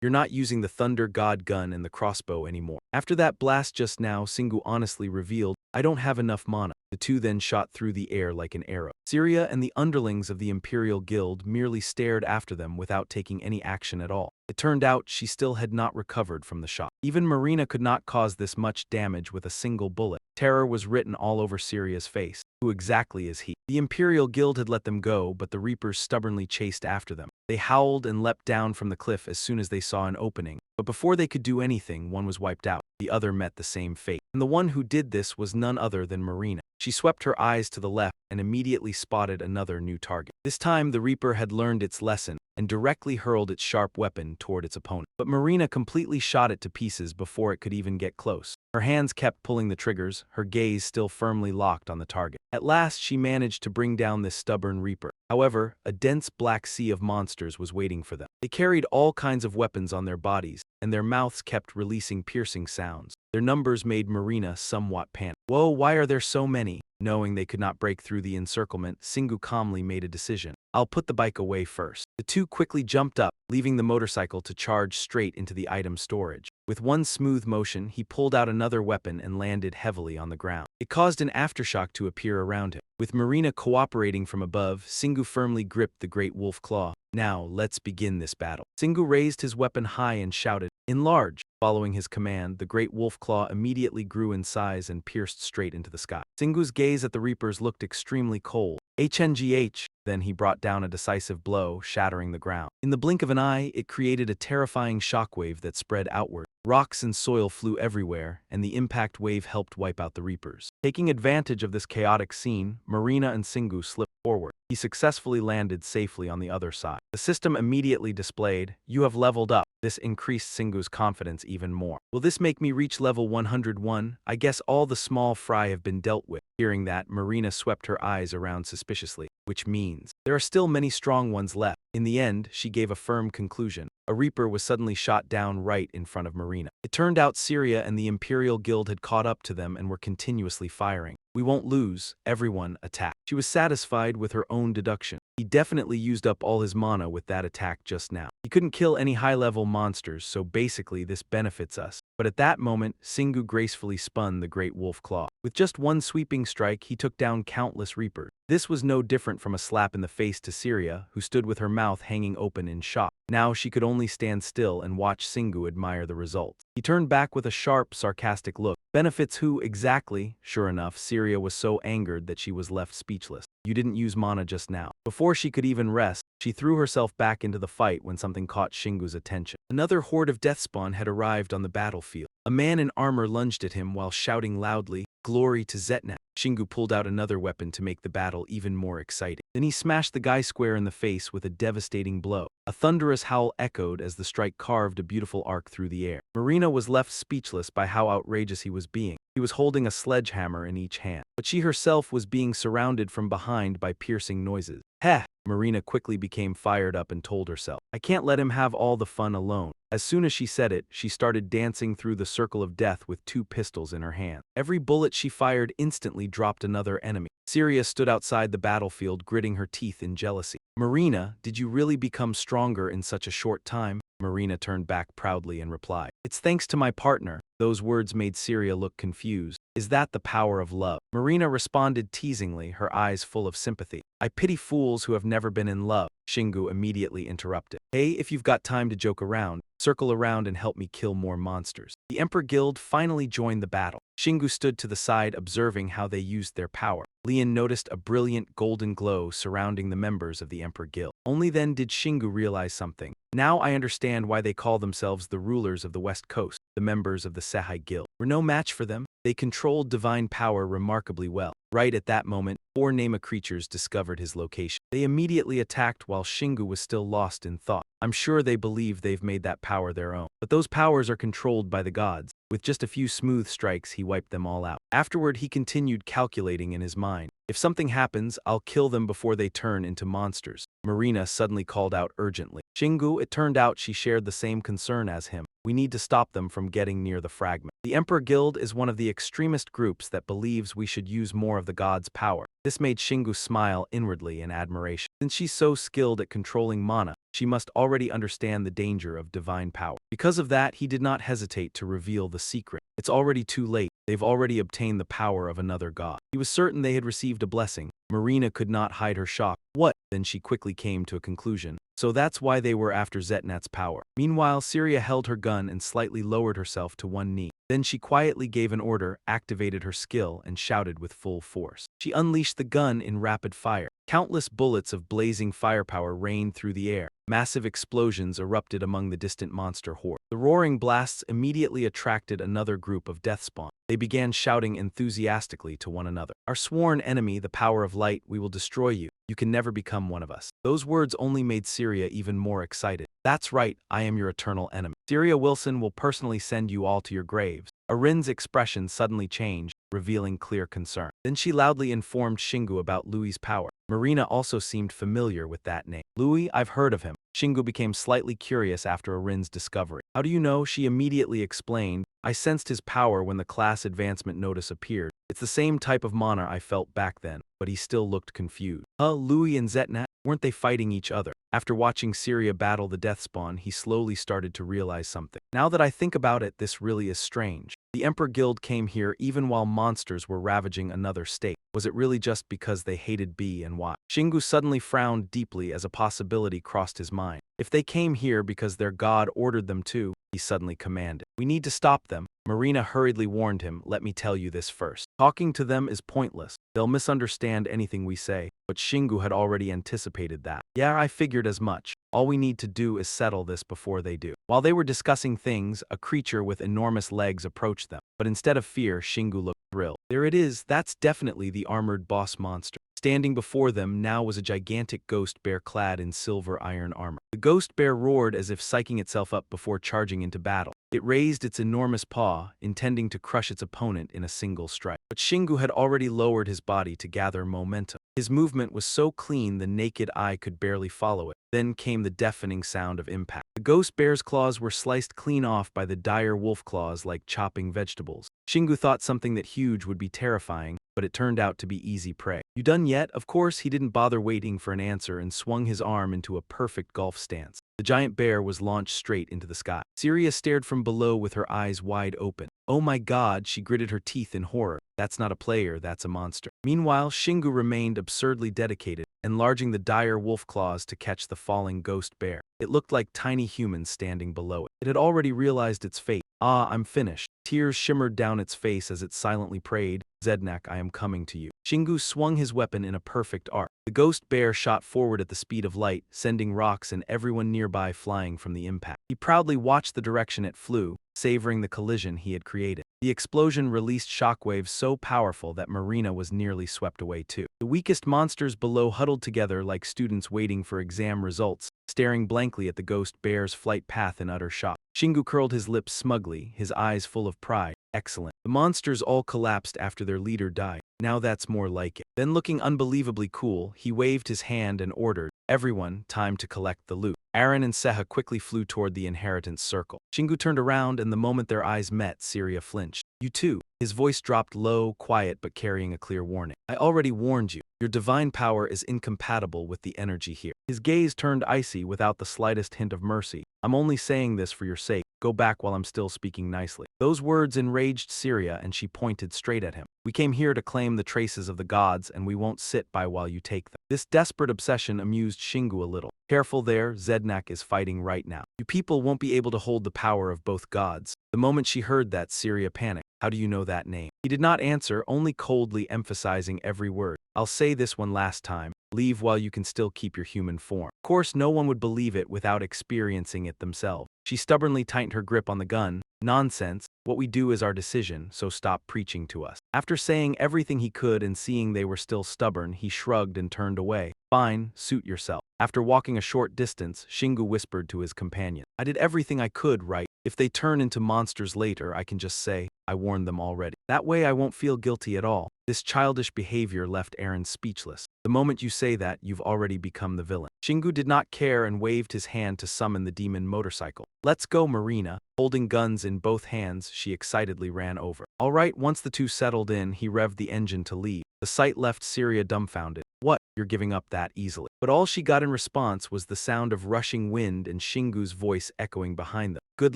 You're not using the Thunder God gun and the crossbow anymore." After that blast just now, Singu honestly revealed, "I don't have enough mana." The two then shot through the air like an arrow. Syria and the underlings of the Imperial Guild merely stared after them without taking any action at all. It turned out she still had not recovered from the shock. Even Marina could not cause this much damage with a single bullet. Terror was written all over Syria's face. Who exactly is he? The Imperial Guild had let them go, but the Reapers stubbornly chased after them. They howled and leapt down from the cliff as soon as they saw an opening. But before they could do anything, one was wiped out. The other met the same fate. And the one who did this was none other than Marina. She swept her eyes to the left and immediately spotted another new target. This time, the Reaper had learned its lesson and directly hurled its sharp weapon toward its opponent. But Marina completely shot it to pieces before it could even get close. Her hands kept pulling the triggers, her gaze still firmly locked on the target. At last, she managed to bring down this stubborn Reaper. However, a dense black sea of monsters was waiting for them. They carried all kinds of weapons on their bodies, and their mouths kept releasing piercing sounds. Their numbers made Marina somewhat panicked. Whoa, why are there so many? Knowing they could not break through the encirclement, Singu calmly made a decision. I'll put the bike away first. The two quickly jumped up, leaving the motorcycle to charge straight into the item storage. With one smooth motion, he pulled out another weapon and landed heavily on the ground. It caused an aftershock to appear around him. With Marina cooperating from above, Singu firmly gripped the great wolf claw. Now, let's begin this battle. Singu raised his weapon high and shouted, "Enlarge!" Following his command, the great wolf claw immediately grew in size and pierced straight into the sky. Singu's gaze at the Reapers looked extremely cold. HNGH! Then he brought down a decisive blow, shattering the ground. In the blink of an eye, it created a terrifying shockwave that spread outward. Rocks and soil flew everywhere, and the impact wave helped wipe out the Reapers. Taking advantage of this chaotic scene, Marina and Singu slipped forward. He successfully landed safely on the other side. The system immediately displayed, "You have leveled up." This increased Singu's confidence even more. Will this make me reach level 101? I guess all the small fry have been dealt with. Hearing that, Marina swept her eyes around suspiciously, which means there are still many strong ones left. In the end, she gave a firm conclusion. A Reaper was suddenly shot down right in front of Marina. It turned out Syria and the Imperial Guild had caught up to them and were continuously firing. We won't lose, everyone attacked. She was satisfied with her own deduction. He definitely used up all his mana with that attack just now. He couldn't kill any high-level monsters, so basically this benefits us. But at that moment, Singu gracefully spun the great wolf claw. With just one sweeping strike, he took down countless Reapers. This was no different from a slap in the face to Syria, who stood with her mouth hanging open in shock. Now she could only stand still and watch Singu admire the results. He turned back with a sharp, sarcastic look. Benefits who exactly? Sure enough, Syria was so angered that she was left speechless. You didn't use mana just now. Before she could even rest, she threw herself back into the fight when something caught Shingu's attention. Another horde of Deathspawn had arrived on the battlefield. A man in armor lunged at him while shouting loudly, "Glory to Zetnak." Shingu pulled out another weapon to make the battle even more exciting. Then he smashed the guy square in the face with a devastating blow. A thunderous howl echoed as the strike carved a beautiful arc through the air. Marina was left speechless by how outrageous he was being. He was holding a sledgehammer in each hand, but she herself was being surrounded from behind by piercing noises. Heh! Marina quickly became fired up and told herself, I can't let him have all the fun alone. As soon as she said it, she started dancing through the circle of death with two pistols in her hand. Every bullet she fired instantly dropped another enemy. Syria stood outside the battlefield, gritting her teeth in jealousy. Marina, did you really become stronger in such a short time? Marina turned back proudly and replied, It's thanks to my partner. Those words made Syria look confused. Is that the power of love? Marina responded teasingly, her eyes full of sympathy. I pity fools who have never been in love. Shingu immediately interrupted. Hey, if you've got time to joke around, circle around and help me kill more monsters. The Emperor Guild finally joined the battle. Shingu stood to the side observing how they used their power. Lian noticed a brilliant golden glow surrounding the members of the Emperor Guild. Only then did Shingu realize something. Now I understand why they call themselves the rulers of the West Coast. The members of the Sehai Guild were no match for them. They controlled divine power remarkably well. Right at that moment, 4 Nema creatures discovered his location. They immediately attacked while Shingu was still lost in thought. I'm sure they believe they've made that power their own. But those powers are controlled by the gods. With just a few smooth strikes, he wiped them all out. Afterward, he continued calculating in his mind. If something happens, I'll kill them before they turn into monsters. Marina suddenly called out urgently. Shingu, it turned out she shared the same concern as him. We need to stop them from getting near the fragment. The Emperor Guild is one of the extremist groups that believes we should use more of the gods' power. This made Shingu smile inwardly in admiration. Since she's so skilled at controlling mana, she must already understand the danger of divine power. Because of that, he did not hesitate to reveal the secret. It's already too late. They've already obtained the power of another god. He was certain they had received a blessing. Marina could not hide her shock. What? Then she quickly came to a conclusion. So that's why they were after Zetnat's power. Meanwhile, Syria held her gun and slightly lowered herself to one knee. Then she quietly gave an order, activated her skill, and shouted with full force. She unleashed the gun in rapid fire. Countless bullets of blazing firepower rained through the air. Massive explosions erupted among the distant monster horde. The roaring blasts immediately attracted another group of deathspawn. They began shouting enthusiastically to one another. Our sworn enemy, the power of light, we will destroy you. You can never become one of us. Those words only made Syria even more excited. That's right, I am your eternal enemy. Syria Wilson will personally send you all to your graves. Arin's expression suddenly changed, revealing clear concern. Then she loudly informed Shingu about Louis's power. Marina also seemed familiar with that name. Louis, I've heard of him. Shingu became slightly curious after Arin's discovery. How do you know? She immediately explained. I sensed his power when the class advancement notice appeared. It's the same type of mana I felt back then, but he still looked confused. Louis and Zetnat, weren't they fighting each other? After watching Syria battle the Deathspawn, he slowly started to realize something. Now that I think about it, this really is strange. The Emperor Guild came here even while monsters were ravaging another state. Was it really just because they hated B and Y? Shingu suddenly frowned deeply as a possibility crossed his mind. If they came here because their god ordered them to, he suddenly commanded. We need to stop them. Marina hurriedly warned him, let me tell you this first. Talking to them is pointless. They'll misunderstand anything we say, but Shingu had already anticipated that. Yeah, I figured as much. All we need to do is settle this before they do. While they were discussing things, a creature with enormous legs approached them. But instead of fear, Shingu looked thrilled. There it is, that's definitely the armored boss monster. Standing before them now was a gigantic ghost bear clad in silver iron armor. The ghost bear roared as if psyching itself up before charging into battle. It raised its enormous paw, intending to crush its opponent in a single strike. But Shingu had already lowered his body to gather momentum. His movement was so clean the naked eye could barely follow it. Then came the deafening sound of impact. The ghost bear's claws were sliced clean off by the dire wolf claws like chopping vegetables. Shingu thought something that huge would be terrifying, but it turned out to be easy prey. You done yet? Of course, he didn't bother waiting for an answer and swung his arm into a perfect golf stance. The giant bear was launched straight into the sky. Syria stared from below with her eyes wide open. Oh my god, she gritted her teeth in horror. That's not a player, that's a monster. Meanwhile, Shingu remained absurdly dedicated, enlarging the dire wolf claws to catch the falling ghost bear. It looked like tiny humans standing below it. It had already realized its fate. Ah, I'm finished. Tears shimmered down its face as it silently prayed, Zednak, I am coming to you. Shingu swung his weapon in a perfect arc. The ghost bear shot forward at the speed of light, sending rocks and everyone nearby flying from the impact. He proudly watched the direction it flew, savoring the collision he had created. The explosion released shockwaves so powerful that Marina was nearly swept away too. The weakest monsters below huddled together like students waiting for exam results, staring blankly at the ghost bear's flight path in utter shock. Shingu curled his lips smugly, his eyes full of pride. Excellent. The monsters all collapsed after their leader died. Now that's more like it. Then looking unbelievably cool, he waved his hand and ordered, everyone, time to collect the loot. Aaron and Seha quickly flew toward the inheritance circle. Shingu turned around and the moment their eyes met, Syria flinched. You too. His voice dropped low, quiet but carrying a clear warning. I already warned you. Your divine power is incompatible with the energy here. His gaze turned icy without the slightest hint of mercy. I'm only saying this for your sake. Go back while I'm still speaking nicely. Those words enraged Syria and she pointed straight at him. We came here to claim the traces of the gods and we won't sit by while you take them. This desperate obsession amused Shingu a little. Careful there, Zednak is fighting right now. You people won't be able to hold the power of both gods. The moment she heard that, Syria panicked. How do you know that name? He did not answer, only coldly emphasizing every word. I'll say this one last time. Leave while you can still keep your human form. Of course, no one would believe it without experiencing it themselves. She stubbornly tightened her grip on the gun. Nonsense. What we do is our decision, so stop preaching to us. After saying everything he could and seeing they were still stubborn, he shrugged and turned away. Fine, suit yourself. After walking a short distance, Shingu whispered to his companion. I did everything I could, right? If they turn into monsters later, I can just say, I warned them already. That way I won't feel guilty at all. This childish behavior left Aaron speechless. The moment you say that, you've already become the villain. Shingu did not care and waved his hand to summon the demon motorcycle. Let's go, Marina. Holding guns in both hands, she excitedly ran over. All right, once the two settled in, he revved the engine to leave. The sight left Syria dumbfounded. What? You're giving up that easily. But all she got in response was the sound of rushing wind and Shingu's voice echoing behind them. Good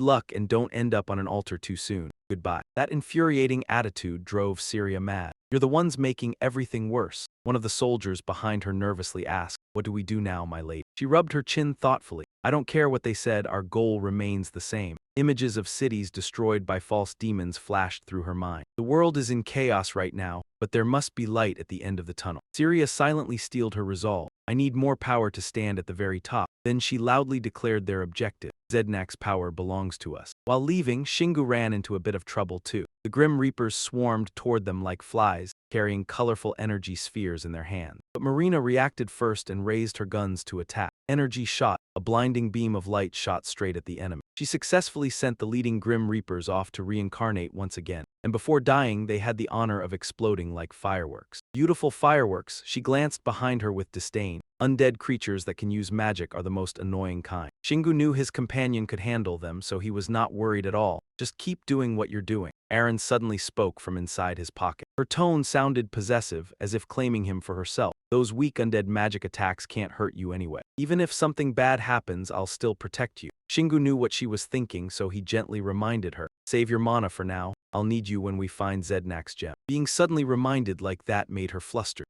luck and don't end up on an altar too soon. Goodbye. That infuriating attitude drove Syria mad. You're the ones making everything worse. One of the soldiers behind her nervously asked, "What do we do now, my lady?" She rubbed her chin thoughtfully. "I don't care what they said, our goal remains the same." Images of cities destroyed by false demons flashed through her mind. The world is in chaos right now, but there must be light at the end of the tunnel. Syria silently steeled her resolve. "I need more power to stand at the very top." Then she loudly declared their objective. Zednak's power belongs to us. While leaving, Shingu ran into a bit of trouble too. The Grim Reapers swarmed toward them like flies, carrying colorful energy spheres in their hands. But Marina reacted first and raised her guns to attack. Energy shot, a blinding beam of light shot straight at the enemy. She successfully sent the leading Grim Reapers off to reincarnate once again, and before dying they had the honor of exploding like fireworks. Beautiful fireworks, she glanced behind her with disdain. Undead creatures that can use magic are the most annoying kind. Shingu knew his companion could handle them, so he was not worried at all. "Just keep doing what you're doing." Aaron suddenly spoke from inside his pocket. Her tone sounded possessive, as if claiming him for herself. "Those weak undead magic attacks can't hurt you anyway. Even if something bad happens, I'll still protect you." Shingu knew what she was thinking, so he gently reminded her, "Save your mana for now. I'll need you when we find Zednak's gem." Being suddenly reminded like that made her flustered.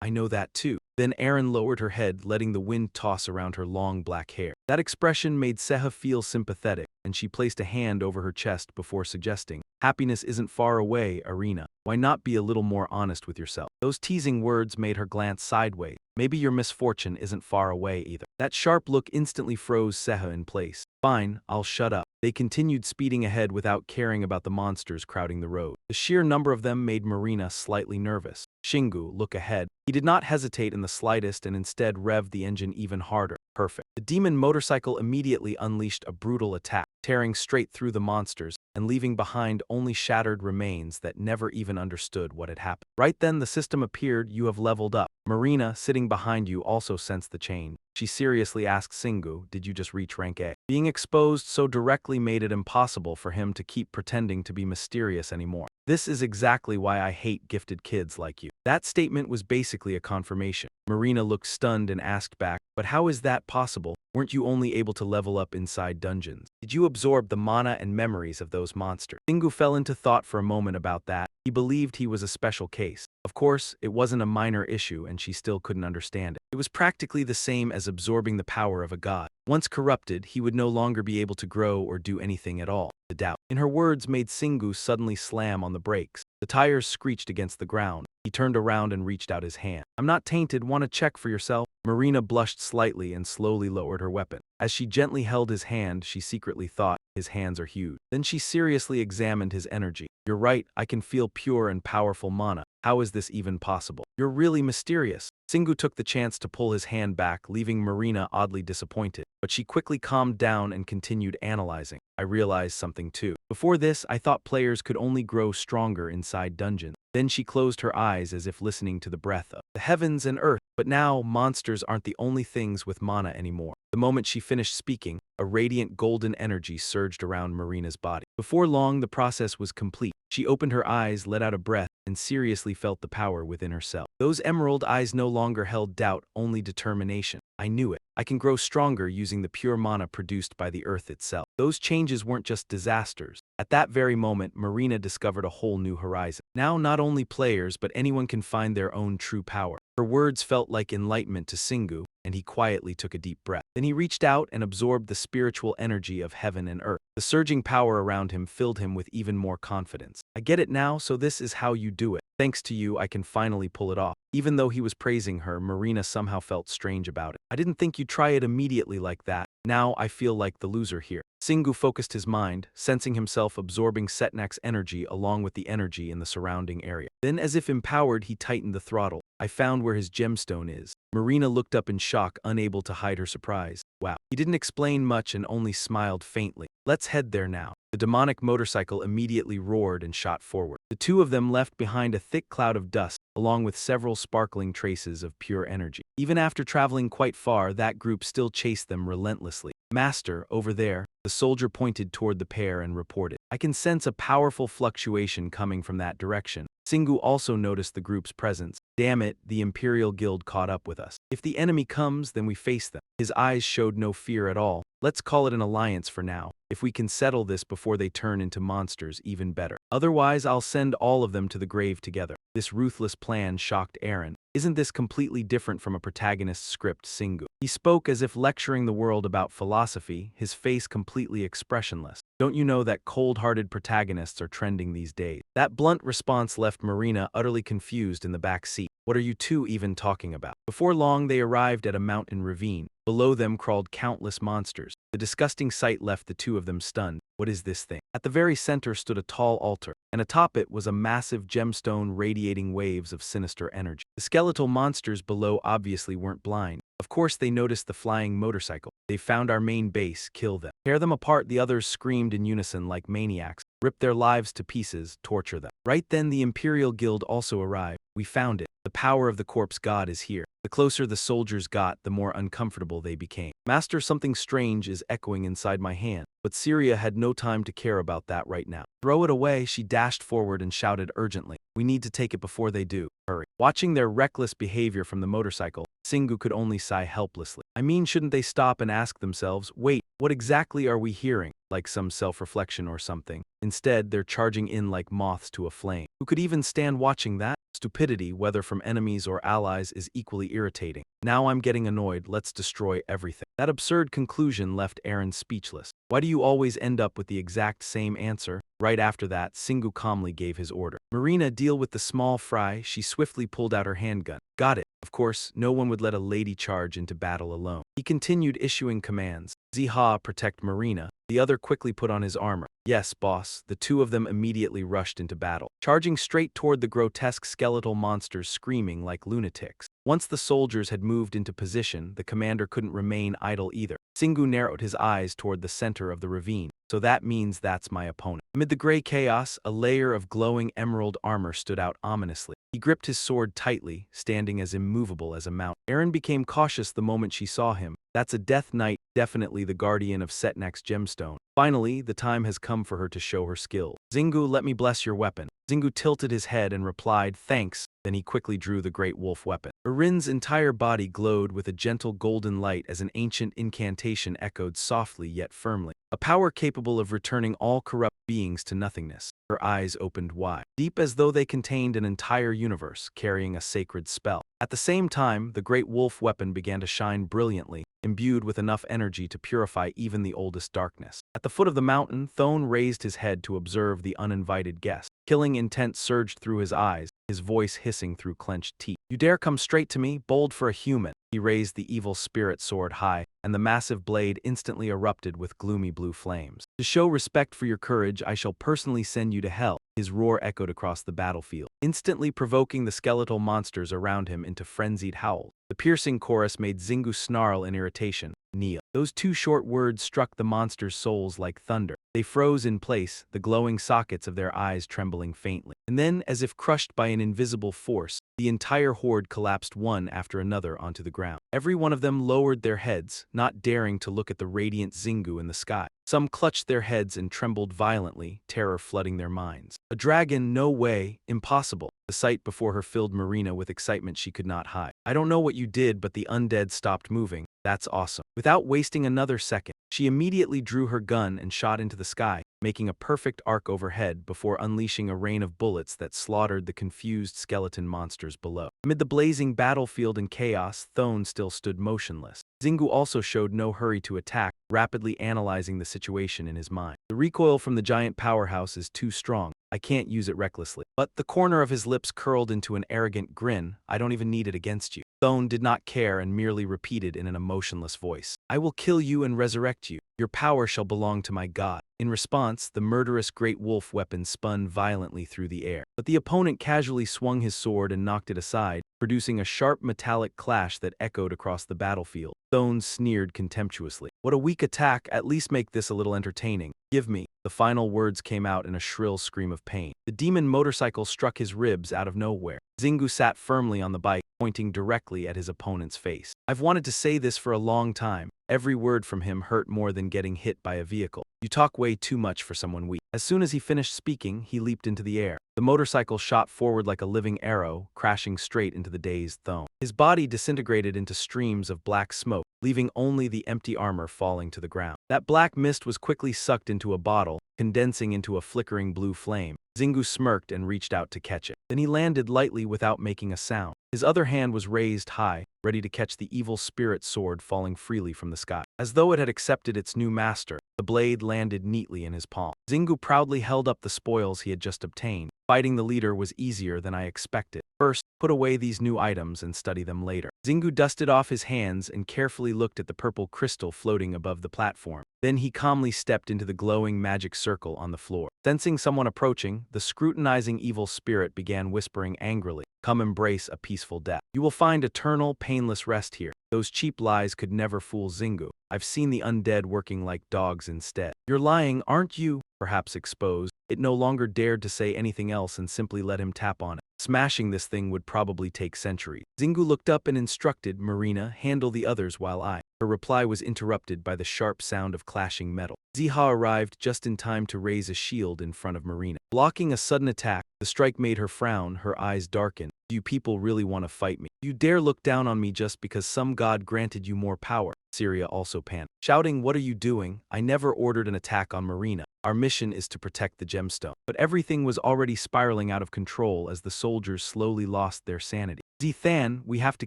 I know that too." Then Aaron lowered her head, letting the wind toss around her long black hair. That expression made Seha feel sympathetic, and she placed a hand over her chest before suggesting, "Happiness isn't far away, Arena. Why not be a little more honest with yourself?" Those teasing words made her glance sideways. "Maybe your misfortune isn't far away either." That sharp look instantly froze Seha in place. "Fine, I'll shut up." They continued speeding ahead without caring about the monsters crowding the road. The sheer number of them made Marina slightly nervous. Shingu, look ahead. He did not hesitate in the slightest and instead revved the engine even harder. Perfect. The demon motorcycle immediately unleashed a brutal attack, tearing straight through the monsters and leaving behind only shattered remains that never even understood what had happened. Right then the system appeared, "You have leveled up." Marina, sitting behind you, also sensed the change. She seriously asked Singu, "Did you just reach rank A?" Being exposed so directly made it impossible for him to keep pretending to be mysterious anymore. "This is exactly why I hate gifted kids like you." That statement was basically a confirmation. Marina looked stunned and asked back, "But how is that possible? Weren't you only able to level up inside dungeons? Did you absorb the mana and memories of those monsters?" Singu fell into thought for a moment about that. He believed he was a special case. Of course, it wasn't a minor issue and she still couldn't understand it. It was practically the same as absorbing the power of a god. Once corrupted, he would no longer be able to grow or do anything at all. The doubt in her words made Singu suddenly slam on the brakes. The tires screeched against the ground. He turned around and reached out his hand. "I'm not tainted, want to check for yourself?" Marina blushed slightly and slowly lowered her weapon. As she gently held his hand, she secretly thought, "His hands are huge." Then she seriously examined his energy. "You're right, I can feel pure and powerful mana. How is this even possible? You're really mysterious." Singu took the chance to pull his hand back, leaving Marina oddly disappointed. But she quickly calmed down and continued analyzing. "I realized something too. Before this, I thought players could only grow stronger inside dungeons." Then she closed her eyes as if listening to the breath of the heavens and earth. But now, monsters aren't the only things with mana anymore. The moment she finished speaking, a radiant golden energy surged around Marina's body. Before long, the process was complete. She opened her eyes, let out a breath, and seriously felt the power within herself. Those emerald eyes no longer held doubt, only determination. "I knew it. I can grow stronger using the pure mana produced by the earth itself." Those changes weren't just disasters. At that very moment, Marina discovered a whole new horizon. Now not only players, but anyone can find their own true power. Her words felt like enlightenment to Singu, and he quietly took a deep breath. Then he reached out and absorbed the spiritual energy of heaven and earth. The surging power around him filled him with even more confidence. "I get it now, so this is how you do it. Thanks to you, I can finally pull it off." Even though he was praising her, Marina somehow felt strange about it. "I didn't think you'd try it immediately like that. Now I feel like the loser here." Singu focused his mind, sensing himself absorbing Setnak's energy along with the energy in the surrounding area. Then, as if empowered, he tightened the throttle. "I found where his gemstone is." Marina looked up in shock, unable to hide her surprise. "Wow." He didn't explain much and only smiled faintly. "Let's head there now." The demonic motorcycle immediately roared and shot forward. The two of them left behind a thick cloud of dust, along with several sparkling traces of pure energy. Even after traveling quite far, that group still chased them relentlessly. "Master, over there." The soldier pointed toward the pair and reported, "I can sense a powerful fluctuation coming from that direction." Singu also noticed the group's presence. "Damn it, the Imperial Guild caught up with us. If the enemy comes, then we face them." His eyes showed no fear at all, Let's call it an alliance for now. If we can settle this before they turn into monsters, even better. Otherwise, I'll send all of them to the grave together. This ruthless plan shocked Eren. Isn't this completely different from a protagonist's script, Singu? He spoke as if lecturing the world about philosophy, his face completely expressionless. Don't you know that cold-hearted protagonists are trending these days? That blunt response left Marina utterly confused in the back seat. What are you two even talking about? Before long, they arrived at a mountain ravine. Below them crawled countless monsters. The disgusting sight left the two of them stunned. What is this thing? At the very center stood a tall altar, and atop it was a massive gemstone radiating waves of sinister energy. The skeletal monsters below obviously weren't blind. Of course, they noticed the flying motorcycle. They found our main base, kill them. Tear them apart, the others screamed in unison like maniacs. Rip their lives to pieces, torture them. Right then, the Imperial Guild also arrived. We found it. The power of the corpse god is here. The closer the soldiers got, the more uncomfortable they became. Master, something strange is echoing inside my hand. But Syria had no time to care about that right now. Throw it away, she dashed forward and shouted urgently. We need to take it before they do. Hurry. Watching their reckless behavior from the motorcycle, Singu could only sigh helplessly. I mean, shouldn't they stop and ask themselves, wait, what exactly are we hearing? Like some self-reflection or something. Instead, they're charging in like moths to a flame. Who could even stand watching that? Stupidity, whether from enemies or allies, is equally irritating. Now I'm getting annoyed, let's destroy everything. That absurd conclusion left Eren speechless. Why do you always end up with the exact same answer? Right after that, Singu calmly gave his order. Marina, deal with the small fry. She swiftly pulled out her handgun. Got it. Of course, no one would let a lady charge into battle alone. He continued issuing commands. Ziha, protect Marina. The other quickly put on his armor. Yes, boss. The two of them immediately rushed into battle, charging straight toward the grotesque skeletal monsters screaming like lunatics. Once the soldiers had moved into position, the commander couldn't remain idle either. Singu narrowed his eyes toward the center of the ravine. So that means that's my opponent. Amid the gray chaos, a layer of glowing emerald armor stood out ominously. He gripped his sword tightly, standing as immovable as a mountain. Eren became cautious the moment she saw him. That's a Death Knight, definitely the guardian of Setnak's gemstone. Finally, the time has come for her to show her skill. Zingu, let me bless your weapon. Zingu tilted his head and replied, thanks. Then he quickly drew the great wolf weapon. Erin's entire body glowed with a gentle golden light as an ancient incantation echoed softly yet firmly. A power capable of returning all corrupt beings to nothingness. Her eyes opened wide, deep as though they contained an entire universe carrying a sacred spell. At the same time, the great wolf weapon began to shine brilliantly, imbued with enough energy to purify even the oldest darkness. At the foot of the mountain, Thone raised his head to observe the uninvited guest. Killing intent surged through his eyes, his voice hissing through clenched teeth. You dare come straight to me, bold for a human. He raised the evil spirit sword high, and the massive blade instantly erupted with gloomy blue flames. To show respect for your courage, I shall personally send you to hell. His roar echoed across the battlefield, instantly provoking the skeletal monsters around him into frenzied howls. The piercing chorus made Zingu snarl in irritation. Kneel. Those two short words struck the monsters' souls like thunder. They froze in place, the glowing sockets of their eyes trembling faintly. And then, as if crushed by an invisible force, the entire horde collapsed one after another onto the ground. Every one of them lowered their heads, not daring to look at the radiant Zingu in the sky. Some clutched their heads and trembled violently, terror flooding their minds. A dragon? No way. Impossible. The sight before her filled Marina with excitement she could not hide. I don't know what you did, but the undead stopped moving. That's awesome. Without wasting another second, she immediately drew her gun and shot into the sky, making a perfect arc overhead before unleashing a rain of bullets that slaughtered the confused skeleton monsters below. Amid the blazing battlefield and chaos, Thone still stood motionless. Zingu also showed no hurry to attack, rapidly analyzing the situation in his mind. The recoil from the giant powerhouse is too strong. I can't use it recklessly. But the corner of his lips curled into an arrogant grin. I don't even need it against you. Thone did not care and merely repeated in an emotionless voice. I will kill you and resurrect you. Your power shall belong to my god. In response, the murderous great wolf weapon spun violently through the air. But the opponent casually swung his sword and knocked it aside, producing a sharp metallic clash that echoed across the battlefield. Thone sneered contemptuously. What a weak attack, at least make this a little entertaining. Give me. The final words came out in a shrill scream of pain. The demon motorcycle struck his ribs out of nowhere. Zingu sat firmly on the bike, pointing directly at his opponent's face. I've wanted to say this for a long time. Every word from him hurt more than getting hit by a vehicle. You talk way too much for someone weak. As soon as he finished speaking, he leaped into the air. The motorcycle shot forward like a living arrow, crashing straight into the dazed Thone. His body disintegrated into streams of black smoke, leaving only the empty armor falling to the ground. That black mist was quickly sucked into a bottle, condensing into a flickering blue flame. Zingu smirked and reached out to catch it. Then he landed lightly without making a sound. His other hand was raised high, ready to catch the evil spirit sword falling freely from the sky. As though it had accepted its new master, the blade landed neatly in his palm. Zingu proudly held up the spoils he had just obtained. Fighting the leader was easier than I expected. First, put away these new items and study them later. Zingu dusted off his hands and carefully looked at the purple crystal floating above the platform. Then he calmly stepped into the glowing magic circle on the floor. Sensing someone approaching, the scrutinizing evil spirit began whispering angrily, "Come embrace a peaceful death. You will find eternal, painless rest here." Those cheap lies could never fool Zingu. I've seen the undead working like dogs instead. "You're lying, aren't you?" Perhaps exposed, it no longer dared to say anything else and simply let him tap on it. Smashing this thing would probably take centuries. Zingu looked up and instructed Marina, "Handle the others while I." Her reply was interrupted by the sharp sound of clashing metal. Ziha arrived just in time to raise a shield in front of Marina. Blocking a sudden attack, the strike made her frown, her eyes darken. "Do you people really want to fight me? Do you dare look down on me just because some god granted you more power?" Syria also panicked, shouting, "What are you doing? I never ordered an attack on Marina. Our mission is to protect the gemstone." But everything was already spiraling out of control as the soldiers slowly lost their sanity. "Zithan, we have to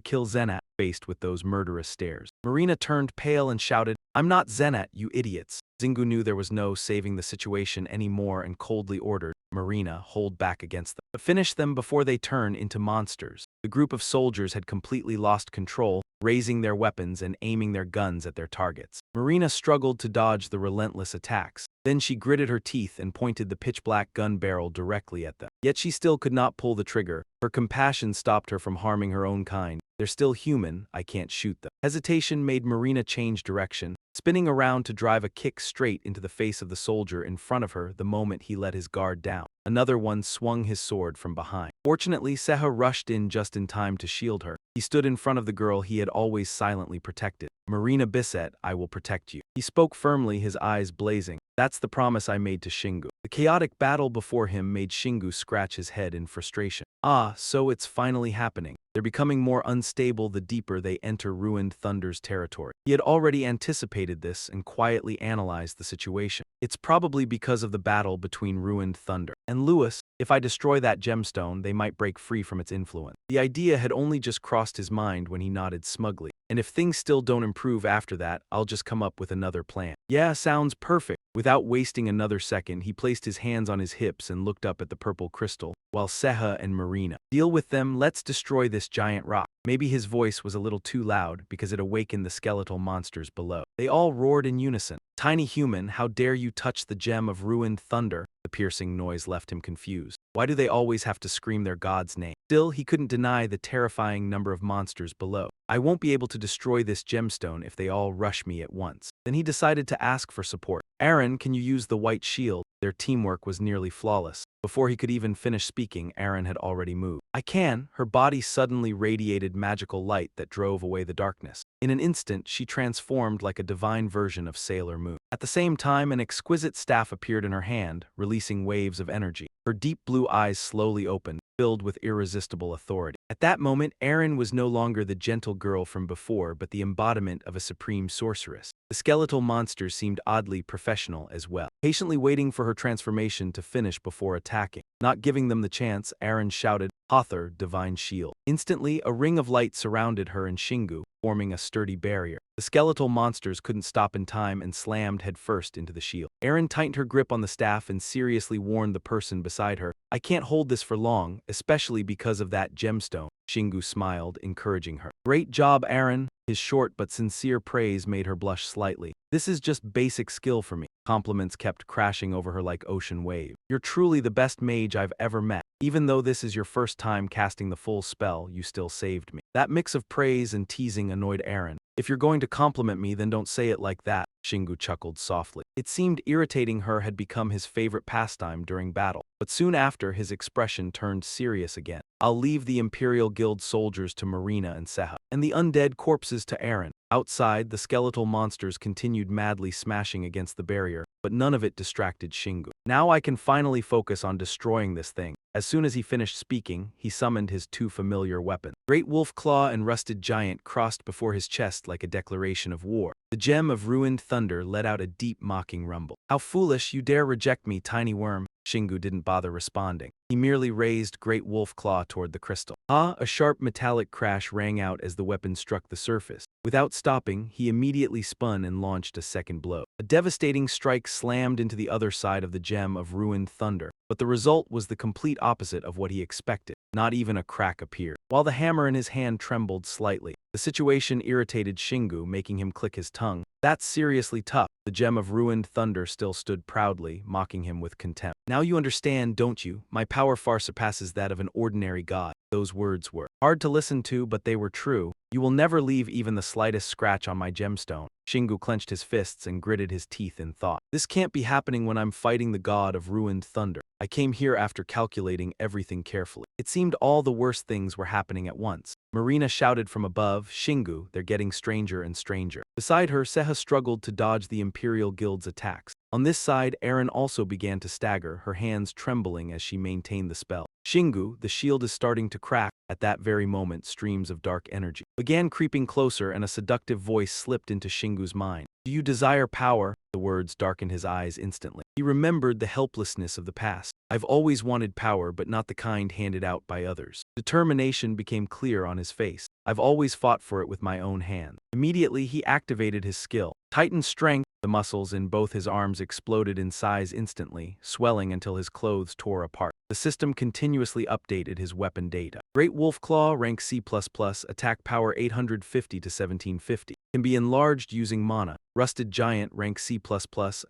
kill Zenat," faced with those murderous stares. Marina turned pale and shouted, "I'm not Zenat, you idiots." Zingu knew there was no saving the situation anymore and coldly ordered, "Marina, hold back against them. But finish them before they turn into monsters." The group of soldiers had completely lost control, raising their weapons and aiming their guns at their targets. Marina struggled to dodge the relentless attacks. Then she gritted her teeth and pointed the pitch-black gun barrel directly at them. Yet she still could not pull the trigger. Her compassion stopped her from harming her own kind. "They're still human, I can't shoot them." Hesitation made Marina change direction, spinning around to drive a kick straight into the face of the soldier in front of her the moment he let his guard down. Another one swung his sword from behind. Fortunately, Seha rushed in just in time to shield her. He stood in front of the girl he had always silently protected. "Marina Bisset, I will protect you." He spoke firmly, his eyes blazing. "That's the promise I made to Shingu." The chaotic battle before him made Shingu scratch his head in frustration. Ah, so it's finally happening. They're becoming more unstable the deeper they enter Ruined Thunder's territory. He had already anticipated this and quietly analyzed the situation. It's probably because of the battle between Ruined Thunder and Lewis. If I destroy that gemstone, they might break free from its influence. The idea had only just crossed his mind when he nodded smugly. "And if things still don't improve after that, I'll just come up with another plan." "Yeah, sounds perfect." Without wasting another second, he placed his hands on his hips and looked up at the purple crystal, while Seha and Marina, "Deal with them, let's destroy this giant rock." Maybe his voice was a little too loud because it awakened the skeletal monsters below. They all roared in unison. "Tiny human, how dare you touch the gem of Ruined Thunder?" The piercing noise left him confused. Why do they always have to scream their god's name? Still, he couldn't deny the terrifying number of monsters below. "I won't be able to destroy this gemstone if they all rush me at once." Then he decided to ask for support. "Aaron, can you use the white shield?" Their teamwork was nearly flawless. Before he could even finish speaking, Aaron had already moved. "I can." Her body suddenly radiated magical light that drove away the darkness. In an instant, she transformed like a divine version of Sailor Moon. At the same time, an exquisite staff appeared in her hand, releasing waves of energy. Her deep blue eyes slowly opened, filled with irresistible authority. At that moment, Erin was no longer the gentle girl from before, but the embodiment of a supreme sorceress. The skeletal monsters seemed oddly professional as well, patiently waiting for her transformation to finish before attacking. Not giving them the chance, Erin shouted, "Hathor, divine shield." Instantly, a ring of light surrounded her and Shingu, forming a sturdy barrier. The skeletal monsters couldn't stop in time and slammed headfirst into the shield. Erin tightened her grip on the staff and seriously warned the person beside her, "I can't hold this for long, especially because of that gemstone." Shingu smiled, encouraging her. "Great job, Erin." His short but sincere praise made her blush slightly. "This is just basic skill for me." Compliments kept crashing over her like ocean waves. "You're truly the best mage I've ever met. Even though this is your first time casting the full spell, you still saved me." That mix of praise and teasing annoyed Erin. "If you're going to compliment me, then don't say it like that." Shingu chuckled softly. It seemed irritating her had become his favorite pastime during battle. But soon after, his expression turned serious again. "I'll leave the Imperial Guild soldiers to Marina and Seha, and the undead corpses to Erin." Outside, the skeletal monsters continued madly smashing against the barrier, but none of it distracted Shingu. "Now I can finally focus on destroying this thing." As soon as he finished speaking, he summoned his two familiar weapons. Great wolf claw and rusted giant crossed before his chest like a declaration of war. The gem of ruined thunder let out a deep mocking rumble. "How foolish, you dare reject me, tiny worm." Shingu didn't bother responding. He merely raised Great Wolf Claw toward the crystal. Ah! A sharp metallic crash rang out as the weapon struck the surface. Without stopping, he immediately spun and launched a second blow. A devastating strike slammed into the other side of the gem of ruined thunder, but the result was the complete opposite of what he expected. Not even a crack appeared. While the hammer in his hand trembled slightly, the situation irritated Shingu, making him click his tongue. "That's seriously tough." The gem of ruined thunder still stood proudly, mocking him with contempt. "Now you understand, don't you? My power far surpasses that of an ordinary god." Those words were hard to listen to, but they were true. "You will never leave even the slightest scratch on my gemstone." Shingu clenched his fists and gritted his teeth in thought. "This can't be happening when I'm fighting the god of ruined thunder. I came here after calculating everything carefully." It seemed all the worst things were happening at once. Marina shouted from above, "Shingu, they're getting stranger and stranger." Beside her, Seha struggled to dodge the Imperial Guild's attacks. On this side, Erin also began to stagger, her hands trembling as she maintained the spell. "Shingu, the shield is starting to crack." At that very moment, streams of dark energy began creeping closer and a seductive voice slipped into Shingu's mind. "Do you desire power?" The words darkened his eyes instantly. He remembered the helplessness of the past. "I've always wanted power, but not the kind handed out by others." Determination became clear on his face. "I've always fought for it with my own hand." Immediately, he activated his skill. Titan strength. The muscles in both his arms exploded in size instantly, swelling until his clothes tore apart. The system continuously updated his weapon data. Great Wolf Claw, rank C++, attack power 850 to 1750. Can be enlarged using mana. Rusted Giant, rank C++,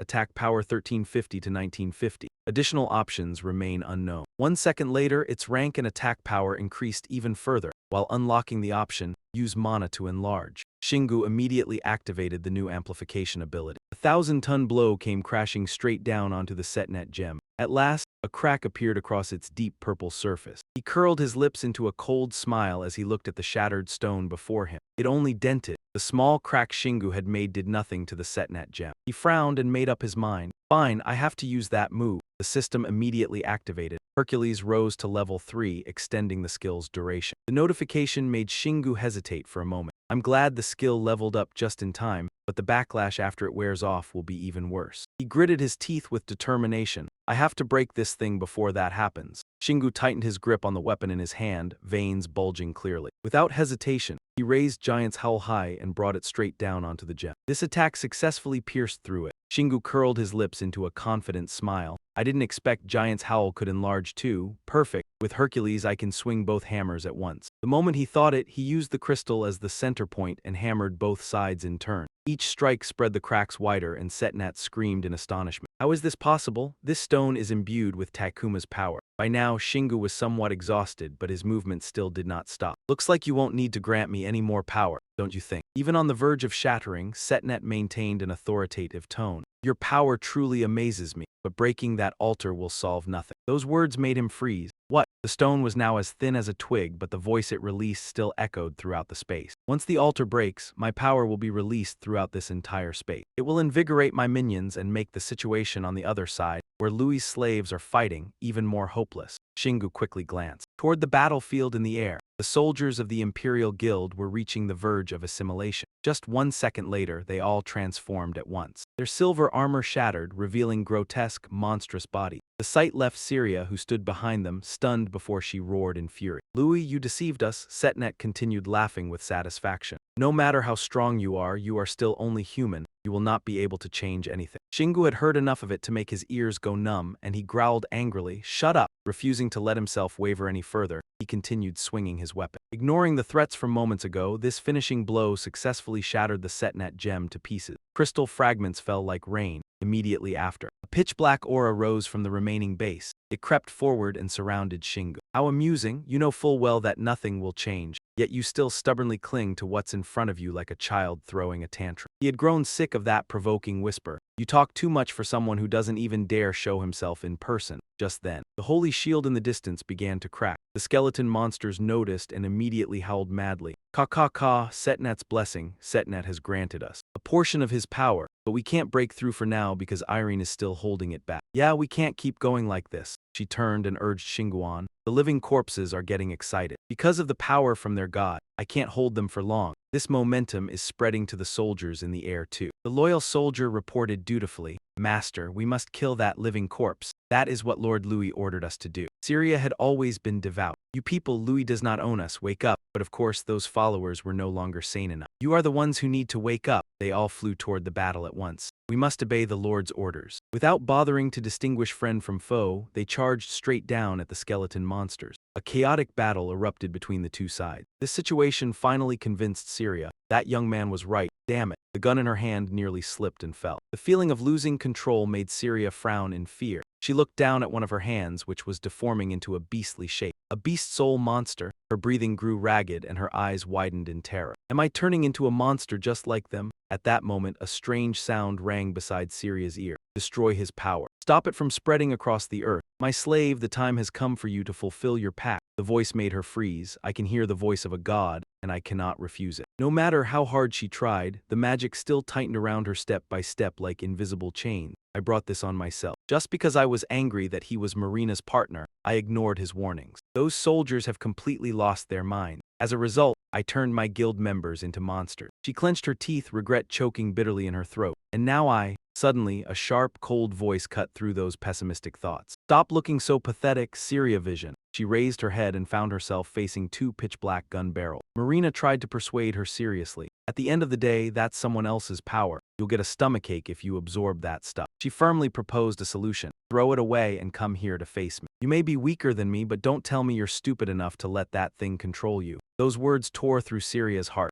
attack power 1350 to 1950. Additional options remain unknown. 1 second later, its rank and attack power increased even further. While unlocking the option, use mana to enlarge. Shingu immediately activated the new amplification ability. A 1,000-ton blow came crashing straight down onto the Setnet gem. At last, a crack appeared across its deep purple surface. He curled his lips into a cold smile as he looked at the shattered stone before him. It only dented. The small crack Shingu had made did nothing to the Setnet gem. He frowned and made up his mind. "Fine, I have to use that move." The system immediately activated. Hercules rose to level 3, extending the skill's duration. The notification made Shingu hesitate for a moment. "I'm glad the skill leveled up just in time, but the backlash after it wears off will be even worse." He gritted his teeth with determination. "I have to break this thing before that happens." Shingu tightened his grip on the weapon in his hand, veins bulging clearly. Without hesitation, he raised Giant's Howl high and brought it straight down onto the gem. This attack successfully pierced through it. Shingu curled his lips into a confident smile. "I didn't expect Giant's Howl could enlarge too. Perfect. With Hercules, I can swing both hammers at once." The moment he thought it, he used the crystal as the center point and hammered both sides in turn. Each strike spread the cracks wider, and Setnat screamed in astonishment. "How is this possible? This stone is imbued with Takuma's power." By now, Shingu was somewhat exhausted, but his movement still did not stop. "Looks like you won't need to grant me any more power, don't you think?" Even on the verge of shattering, Setnet maintained an authoritative tone. "Your power truly amazes me, but breaking that altar will solve nothing." Those words made him freeze. "What?" The stone was now as thin as a twig, but the voice it released still echoed throughout the space. "Once the altar breaks, my power will be released throughout this entire space. It will invigorate my minions and make the situation on the other side, where Louis' slaves are fighting, even more hopeless." Shingu quickly glanced toward the battlefield in the air. The soldiers of the Imperial Guild were reaching the verge of assimilation. Just 1 second later, they all transformed at once. Their silver armor shattered, revealing grotesque, monstrous bodies. The sight left Syria, who stood behind them, stunned before she roared in fury. "Louis, you deceived us." Setnet continued laughing with satisfaction. "No matter how strong you are still only human. You will not be able to change anything." Shingu had heard enough of it to make his ears go numb, and he growled angrily, "Shut up!" Refusing to let himself waver any further, he continued swinging his weapon. Ignoring the threats from moments ago, this finishing blow successfully shattered the Setnet gem to pieces. Crystal fragments fell like rain. Immediately after, a pitch-black aura rose from the remaining base. It crept forward and surrounded Shingu. "How amusing. You know full well that nothing will change, yet you still stubbornly cling to what's in front of you like a child throwing a tantrum." He had grown sick of that provoking whisper. "You talk too much for someone who doesn't even dare show himself in person." Just then, the holy shield in the distance began to crack. The skeleton monsters noticed and immediately howled madly. Ka ka ka, Setnat's blessing, Setnat has granted us a portion of his power, but we can't break through for now because Irene is still holding it back. Yeah, we can't keep going like this. She turned and urged Xingu on. The living corpses are getting excited. Because of the power from their god, I can't hold them for long. This momentum is spreading to the soldiers in the air too. The loyal soldier reported dutifully, Master, we must kill that living corpse. That is what Lord Louis ordered us to do. Syria had always been devout. You people, Louis does not own us, wake up. But of course those followers were no longer sane enough. You are the ones who need to wake up. They all flew toward the battle at once. We must obey the Lord's orders. Without bothering to distinguish friend from foe, they charged straight down at the skeleton monsters. A chaotic battle erupted between the two sides. This situation finally convinced Syria. That young man was right. Damn it. The gun in her hand nearly slipped and fell. The feeling of losing control made Syria frown in fear. She looked down at one of her hands, which was deforming into a beastly shape. A beast soul monster. Her breathing grew ragged and her eyes widened in terror. Am I turning into a monster just like them? At that moment, a strange sound rang beside Syria's ear. Destroy his power. Stop it from spreading across the earth. My slave, the time has come for you to fulfill your pact. The voice made her freeze. I can hear the voice of a god, and I cannot refuse it. No matter how hard she tried, the magic still tightened around her step by step like invisible chains. I brought this on myself. Just because I was angry that he was Marina's partner, I ignored his warnings. Those soldiers have completely lost their mind. As a result, I turned my guild members into monsters. She clenched her teeth, regret choking bitterly in her throat. And now Suddenly, a sharp, cold voice cut through those pessimistic thoughts. Stop looking so pathetic, Syria vision. She raised her head and found herself facing two pitch-black gun barrels. Marina tried to persuade her seriously. At the end of the day, that's someone else's power. You'll get a stomachache if you absorb that stuff. She firmly proposed a solution. Throw it away and come here to face me. You may be weaker than me, but don't tell me you're stupid enough to let that thing control you. Those words tore through Syria's heart.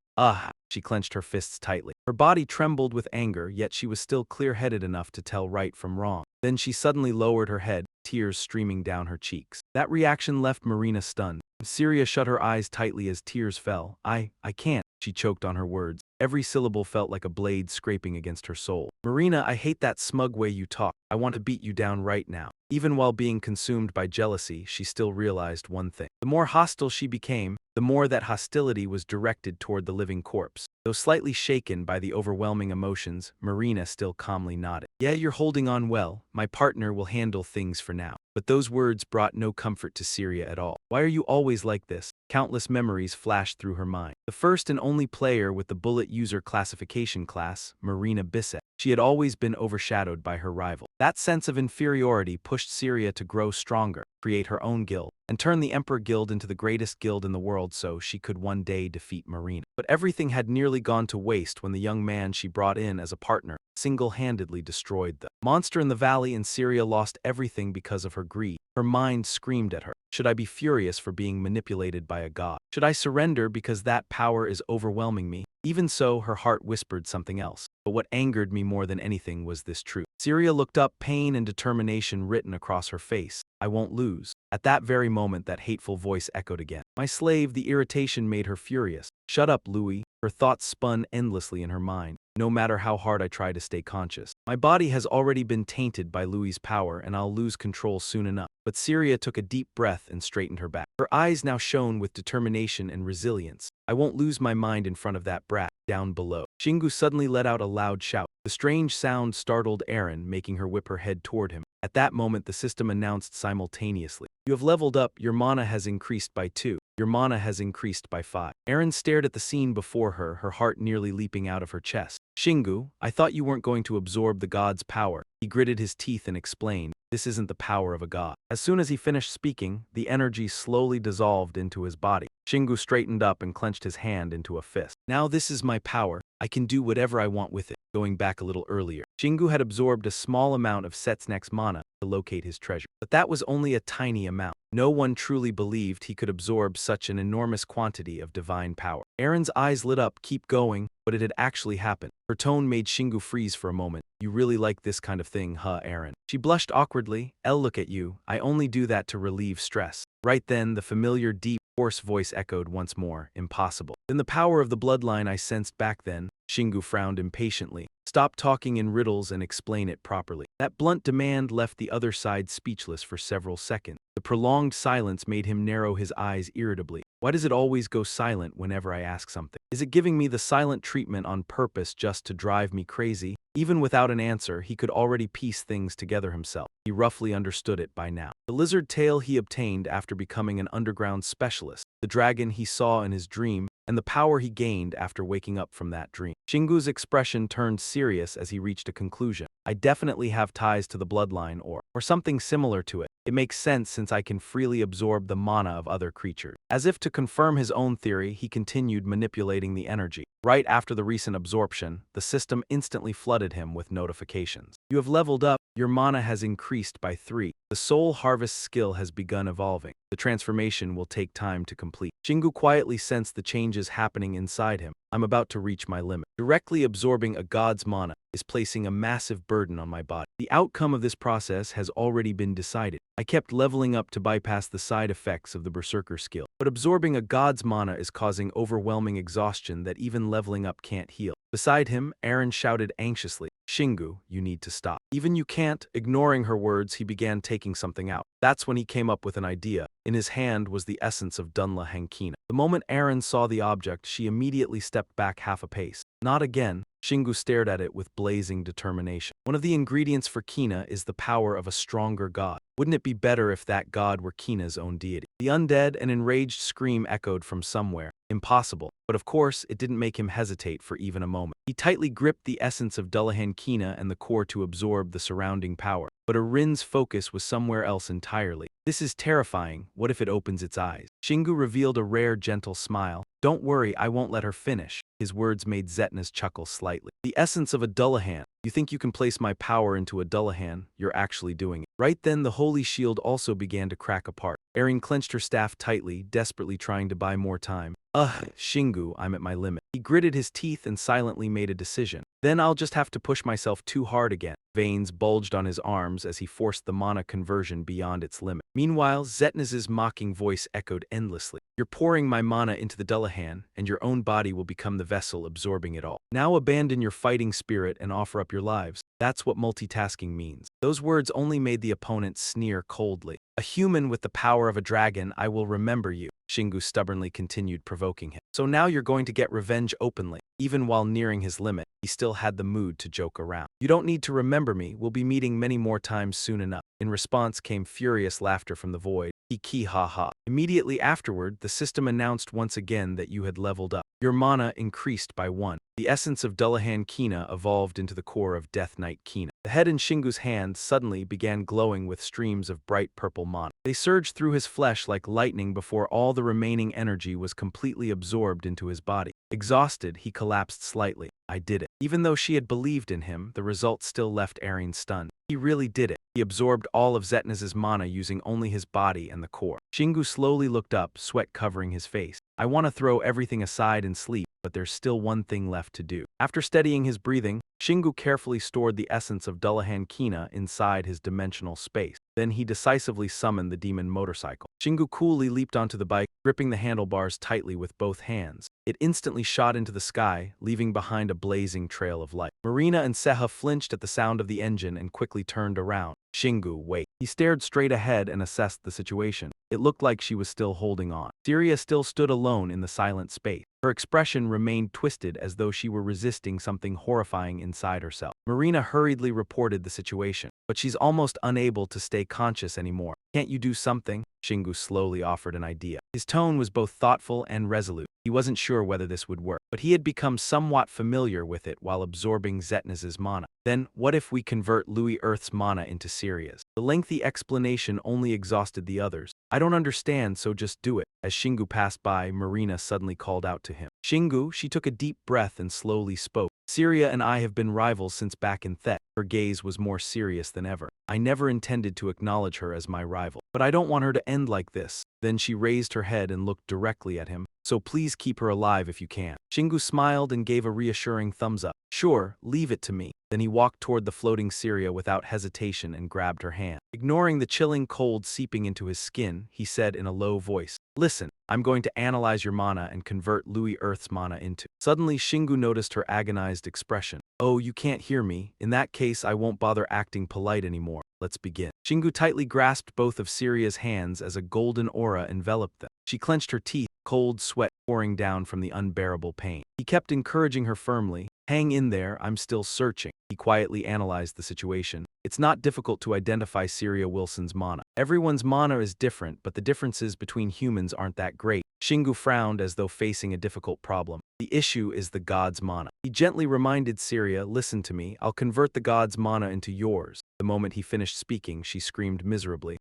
She clenched her fists tightly. Her body trembled with anger, yet she was still clear-headed enough to tell right from wrong. Then she suddenly lowered her head, tears streaming down her cheeks. That reaction left Marina stunned. Syria shut her eyes tightly as tears fell. I can't, she choked on her words. Every syllable felt like a blade scraping against her soul. Marina, I hate that smug way you talk. I want to beat you down right now. Even while being consumed by jealousy, she still realized one thing. The more hostile she became, the more that hostility was directed toward the living corpse. Though slightly shaken by the overwhelming emotions, Marina still calmly nodded. Yeah, you're holding on well. My partner will handle things for now. But those words brought no comfort to Syria at all. Why are you always like this? Countless memories flashed through her mind. The first and only player with the bullet user classification class, Marina Bisset. She had always been overshadowed by her rival. That sense of inferiority pushed Syria to grow stronger, create her own guild, and turn the Emperor Guild into the greatest guild in the world so she could one day defeat Marina. But everything had nearly gone to waste when the young man she brought in as a partner single-handedly destroyed the monster in the valley, and Syria lost everything because of her greed. Her mind screamed at her. Should I be furious for being manipulated by a god? Should I surrender because that power is overwhelming me? Even so, her heart whispered something else. But what angered me more than anything was this truth. Syria looked up, pain and determination written across her face. I won't lose. At that very moment, that hateful voice echoed again. My slave, the irritation made her furious. Shut up, Louis. Her thoughts spun endlessly in her mind. No matter how hard I try to stay conscious, my body has already been tainted by Louis's power and I'll lose control soon enough. But Syria took a deep breath and straightened her back. Her eyes now shone with determination and resilience. I won't lose my mind in front of that brat. Down below, Xingu suddenly let out a loud shout. The strange sound startled Aaron, making her whip her head toward him. At that moment, the system announced simultaneously. You have leveled up. Your mana has increased by 2. Your mana has increased by 5. Aaron stared at the scene before her, her heart nearly leaping out of her chest. Xingu, I thought you weren't going to absorb the god's power. He gritted his teeth and explained, this isn't the power of a god. As soon as he finished speaking, the energy slowly dissolved into his body. Xingu straightened up and clenched his hand into a fist. Now this is my power. I can do whatever I want with it. Going back a little earlier, Xingu had absorbed a small amount of Setznek's mana to locate his treasure. But that was only a tiny amount. No one truly believed he could absorb such an enormous quantity of divine power. Aaron's eyes lit up. Keep going, but it had actually happened. Her tone made Xingu freeze for a moment. You really like this kind of thing, huh, Aaron? She blushed awkwardly. Look at you. I only do that to relieve stress. Right then, the familiar deep, hoarse voice echoed once more. Impossible. Then the power of the bloodline I sensed back then. Xingu frowned impatiently. Stop talking in riddles and explain it properly. That blunt demand left the other side speechless for several seconds. The The prolonged silence made him narrow his eyes irritably. Why does it always go silent whenever I ask something? Is it giving me the silent treatment on purpose just to drive me crazy? Even without an answer, he could already piece things together himself. He roughly understood it by now. The lizard tail he obtained after becoming an underground specialist, the dragon he saw in his dream, and the power he gained after waking up from that dream. Shingu's expression turned serious as he reached a conclusion. I definitely have ties to the bloodline or something similar to it. It makes sense since I can freely absorb the mana of other creatures. As if to confirm his own theory, he continued manipulating the energy. Right after the recent absorption, the system instantly flooded him with notifications. You have leveled up. Your mana has increased by 3. The soul harvest skill has begun evolving. The transformation will take time to complete. Shingu quietly sensed the changes happening inside him. I'm about to reach my limit. Directly absorbing a god's mana is placing a massive burden on my body. The outcome of this process has already been decided. I kept leveling up to bypass the side effects of the berserker skill. But absorbing a god's mana is causing overwhelming exhaustion that even leveling up can't heal. Beside him, Aaron shouted anxiously, Shingu, you need to stop. Even you can't. Ignoring her words, he began taking something out. That's when he came up with an idea. In his hand was the essence of Dunla Hankina. The moment Aaron saw the object, she immediately stepped back half a pace. Not again. Shingu stared at it with blazing determination. One of the ingredients for Kina is the power of a stronger god. Wouldn't it be better if that god were Kina's own deity? The undead and enraged scream echoed from somewhere. Impossible. But of course, it didn't make him hesitate for even a moment. He tightly gripped the essence of Dullahan Kina and the core to absorb the surrounding power. But Arin's focus was somewhere else entirely. This is terrifying. What if it opens its eyes? Shingu revealed a rare, gentle smile. Don't worry, I won't let her finish. His words made Zetna's chuckle slightly. The essence of a Dullahan. You think you can place my power into a Dullahan? You're actually doing it. Right then, the holy shield also began to crack apart. Erin clenched her staff tightly, desperately trying to buy more time. Shingu, I'm at my limit. He gritted his teeth and silently made a decision. Then I'll just have to push myself too hard again. Veins bulged on his arms as he forced the mana conversion beyond its limit. Meanwhile, Zetnaz's mocking voice echoed endlessly. You're pouring my mana into the Dullahan, and your own body will become the vessel absorbing it all. Now abandon your fighting spirit and offer up your lives. That's what multitasking means. Those words only made the opponent sneer coldly. A human with the power of a dragon, I will remember you. Shingu stubbornly continued, provoking him. So now you're going to get revenge openly. Even while nearing his limit, he still had the mood to joke around. You don't need to remember me, we'll be meeting many more times soon enough. In response came furious laughter from the void. Ki ha ha. Immediately afterward, the system announced once again that you had leveled up. Your mana increased by 1. The essence of Dullahan Kina evolved into the core of Death Knight Kina. The head in Shingu's hand suddenly began glowing with streams of bright purple mana. They surged through his flesh like lightning before all the remaining energy was completely absorbed into his body. Exhausted, he collapsed slightly. I did it. Even though she had believed in him, the result still left Erin stunned. He really did it. He absorbed all of Zetnaz's mana using only his body and the core. Shingu slowly looked up, sweat covering his face. I want to throw everything aside and sleep, but there's still one thing left to do. After steadying his breathing, Shingu carefully stored the essence of Dullahan Kina inside his dimensional space. Then he decisively summoned the demon motorcycle. Shingu coolly leaped onto the bike, gripping the handlebars tightly with both hands. It instantly shot into the sky, leaving behind a blazing trail of light. Marina and Seha flinched at the sound of the engine and quickly turned around. Shingu, wait. He stared straight ahead and assessed the situation. It looked like she was still holding on. Syria still stood alone in the silent space. Her expression remained twisted as though she were resisting something horrifying inside herself. Marina hurriedly reported the situation, but she's almost unable to stay conscious anymore. Can't you do something? Shingu slowly offered an idea. His tone was both thoughtful and resolute. He wasn't sure whether this would work, but he had become somewhat familiar with it while absorbing Zetnaz's mana. Then, what if we convert Louis Earth's mana into Syria's? The lengthy explanation only exhausted the others. I don't understand, so just do it. As Shingu passed by, Marina suddenly called out to him. Shingu, she took a deep breath and slowly spoke. Syria and I have been rivals since back in Thet. Her gaze was more serious than ever. I never intended to acknowledge her as my rival, but I don't want her to end like this. Then she raised her head and looked directly at him. So please keep her alive if you can. Shingu smiled and gave a reassuring thumbs up. Sure, leave it to me. Then he walked toward the floating Syria without hesitation and grabbed her hand. Ignoring the chilling cold seeping into his skin, he said in a low voice, Listen, I'm going to analyze your mana and convert Louis Earth's mana into. Suddenly, Shingu noticed her agonized expression. Oh, you can't hear me. In that case, I won't bother acting polite anymore. let's begin. Shingu tightly grasped both of Syria's hands as a golden aura enveloped them. She clenched her teeth, cold sweat pouring down from the unbearable pain. He kept encouraging her firmly, "Hang in there, I'm still searching." He quietly analyzed the situation. It's not difficult to identify Syria Wilson's mana. Everyone's mana is different, but the differences between humans aren't that great. Shingu frowned as though facing a difficult problem. The issue is the god's mana. He gently reminded Syria, "Listen to me, I'll convert the god's mana into yours." The moment he finished speaking, she screamed miserably,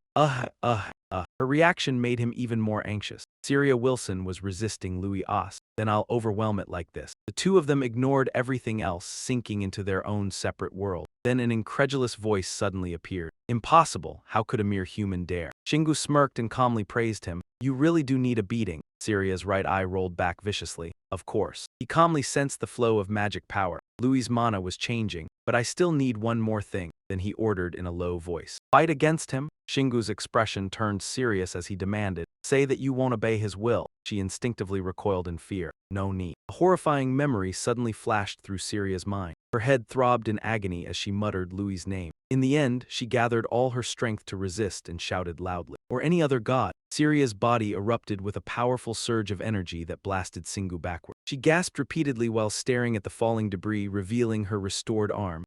Her reaction made him even more anxious. Syria Wilson was resisting Louis Os. Then I'll overwhelm it like this. The two of them ignored everything else, sinking into their own separate world. Then an incredulous voice suddenly appeared. "Impossible, how could a mere human dare?" Shingu smirked and calmly praised him. "You really do need a beating." Syria's right eye rolled back viciously. Of course. He calmly sensed the flow of magic power. Louis's mana was changing, but I still need one more thing. Then he ordered in a low voice. "Fight against him?" Shingu's expression turned serious as he demanded, "Say that you won't obey his will." She instinctively recoiled in fear. No need. A horrifying memory suddenly flashed through Syria's mind. Her head throbbed in agony as she muttered Louis's name. In the end, she gathered all her strength to resist and shouted loudly, "Or any other god." Syria's body erupted with a powerful surge of energy that blasted Singu backward. She gasped repeatedly while staring at the falling debris, revealing her restored arm.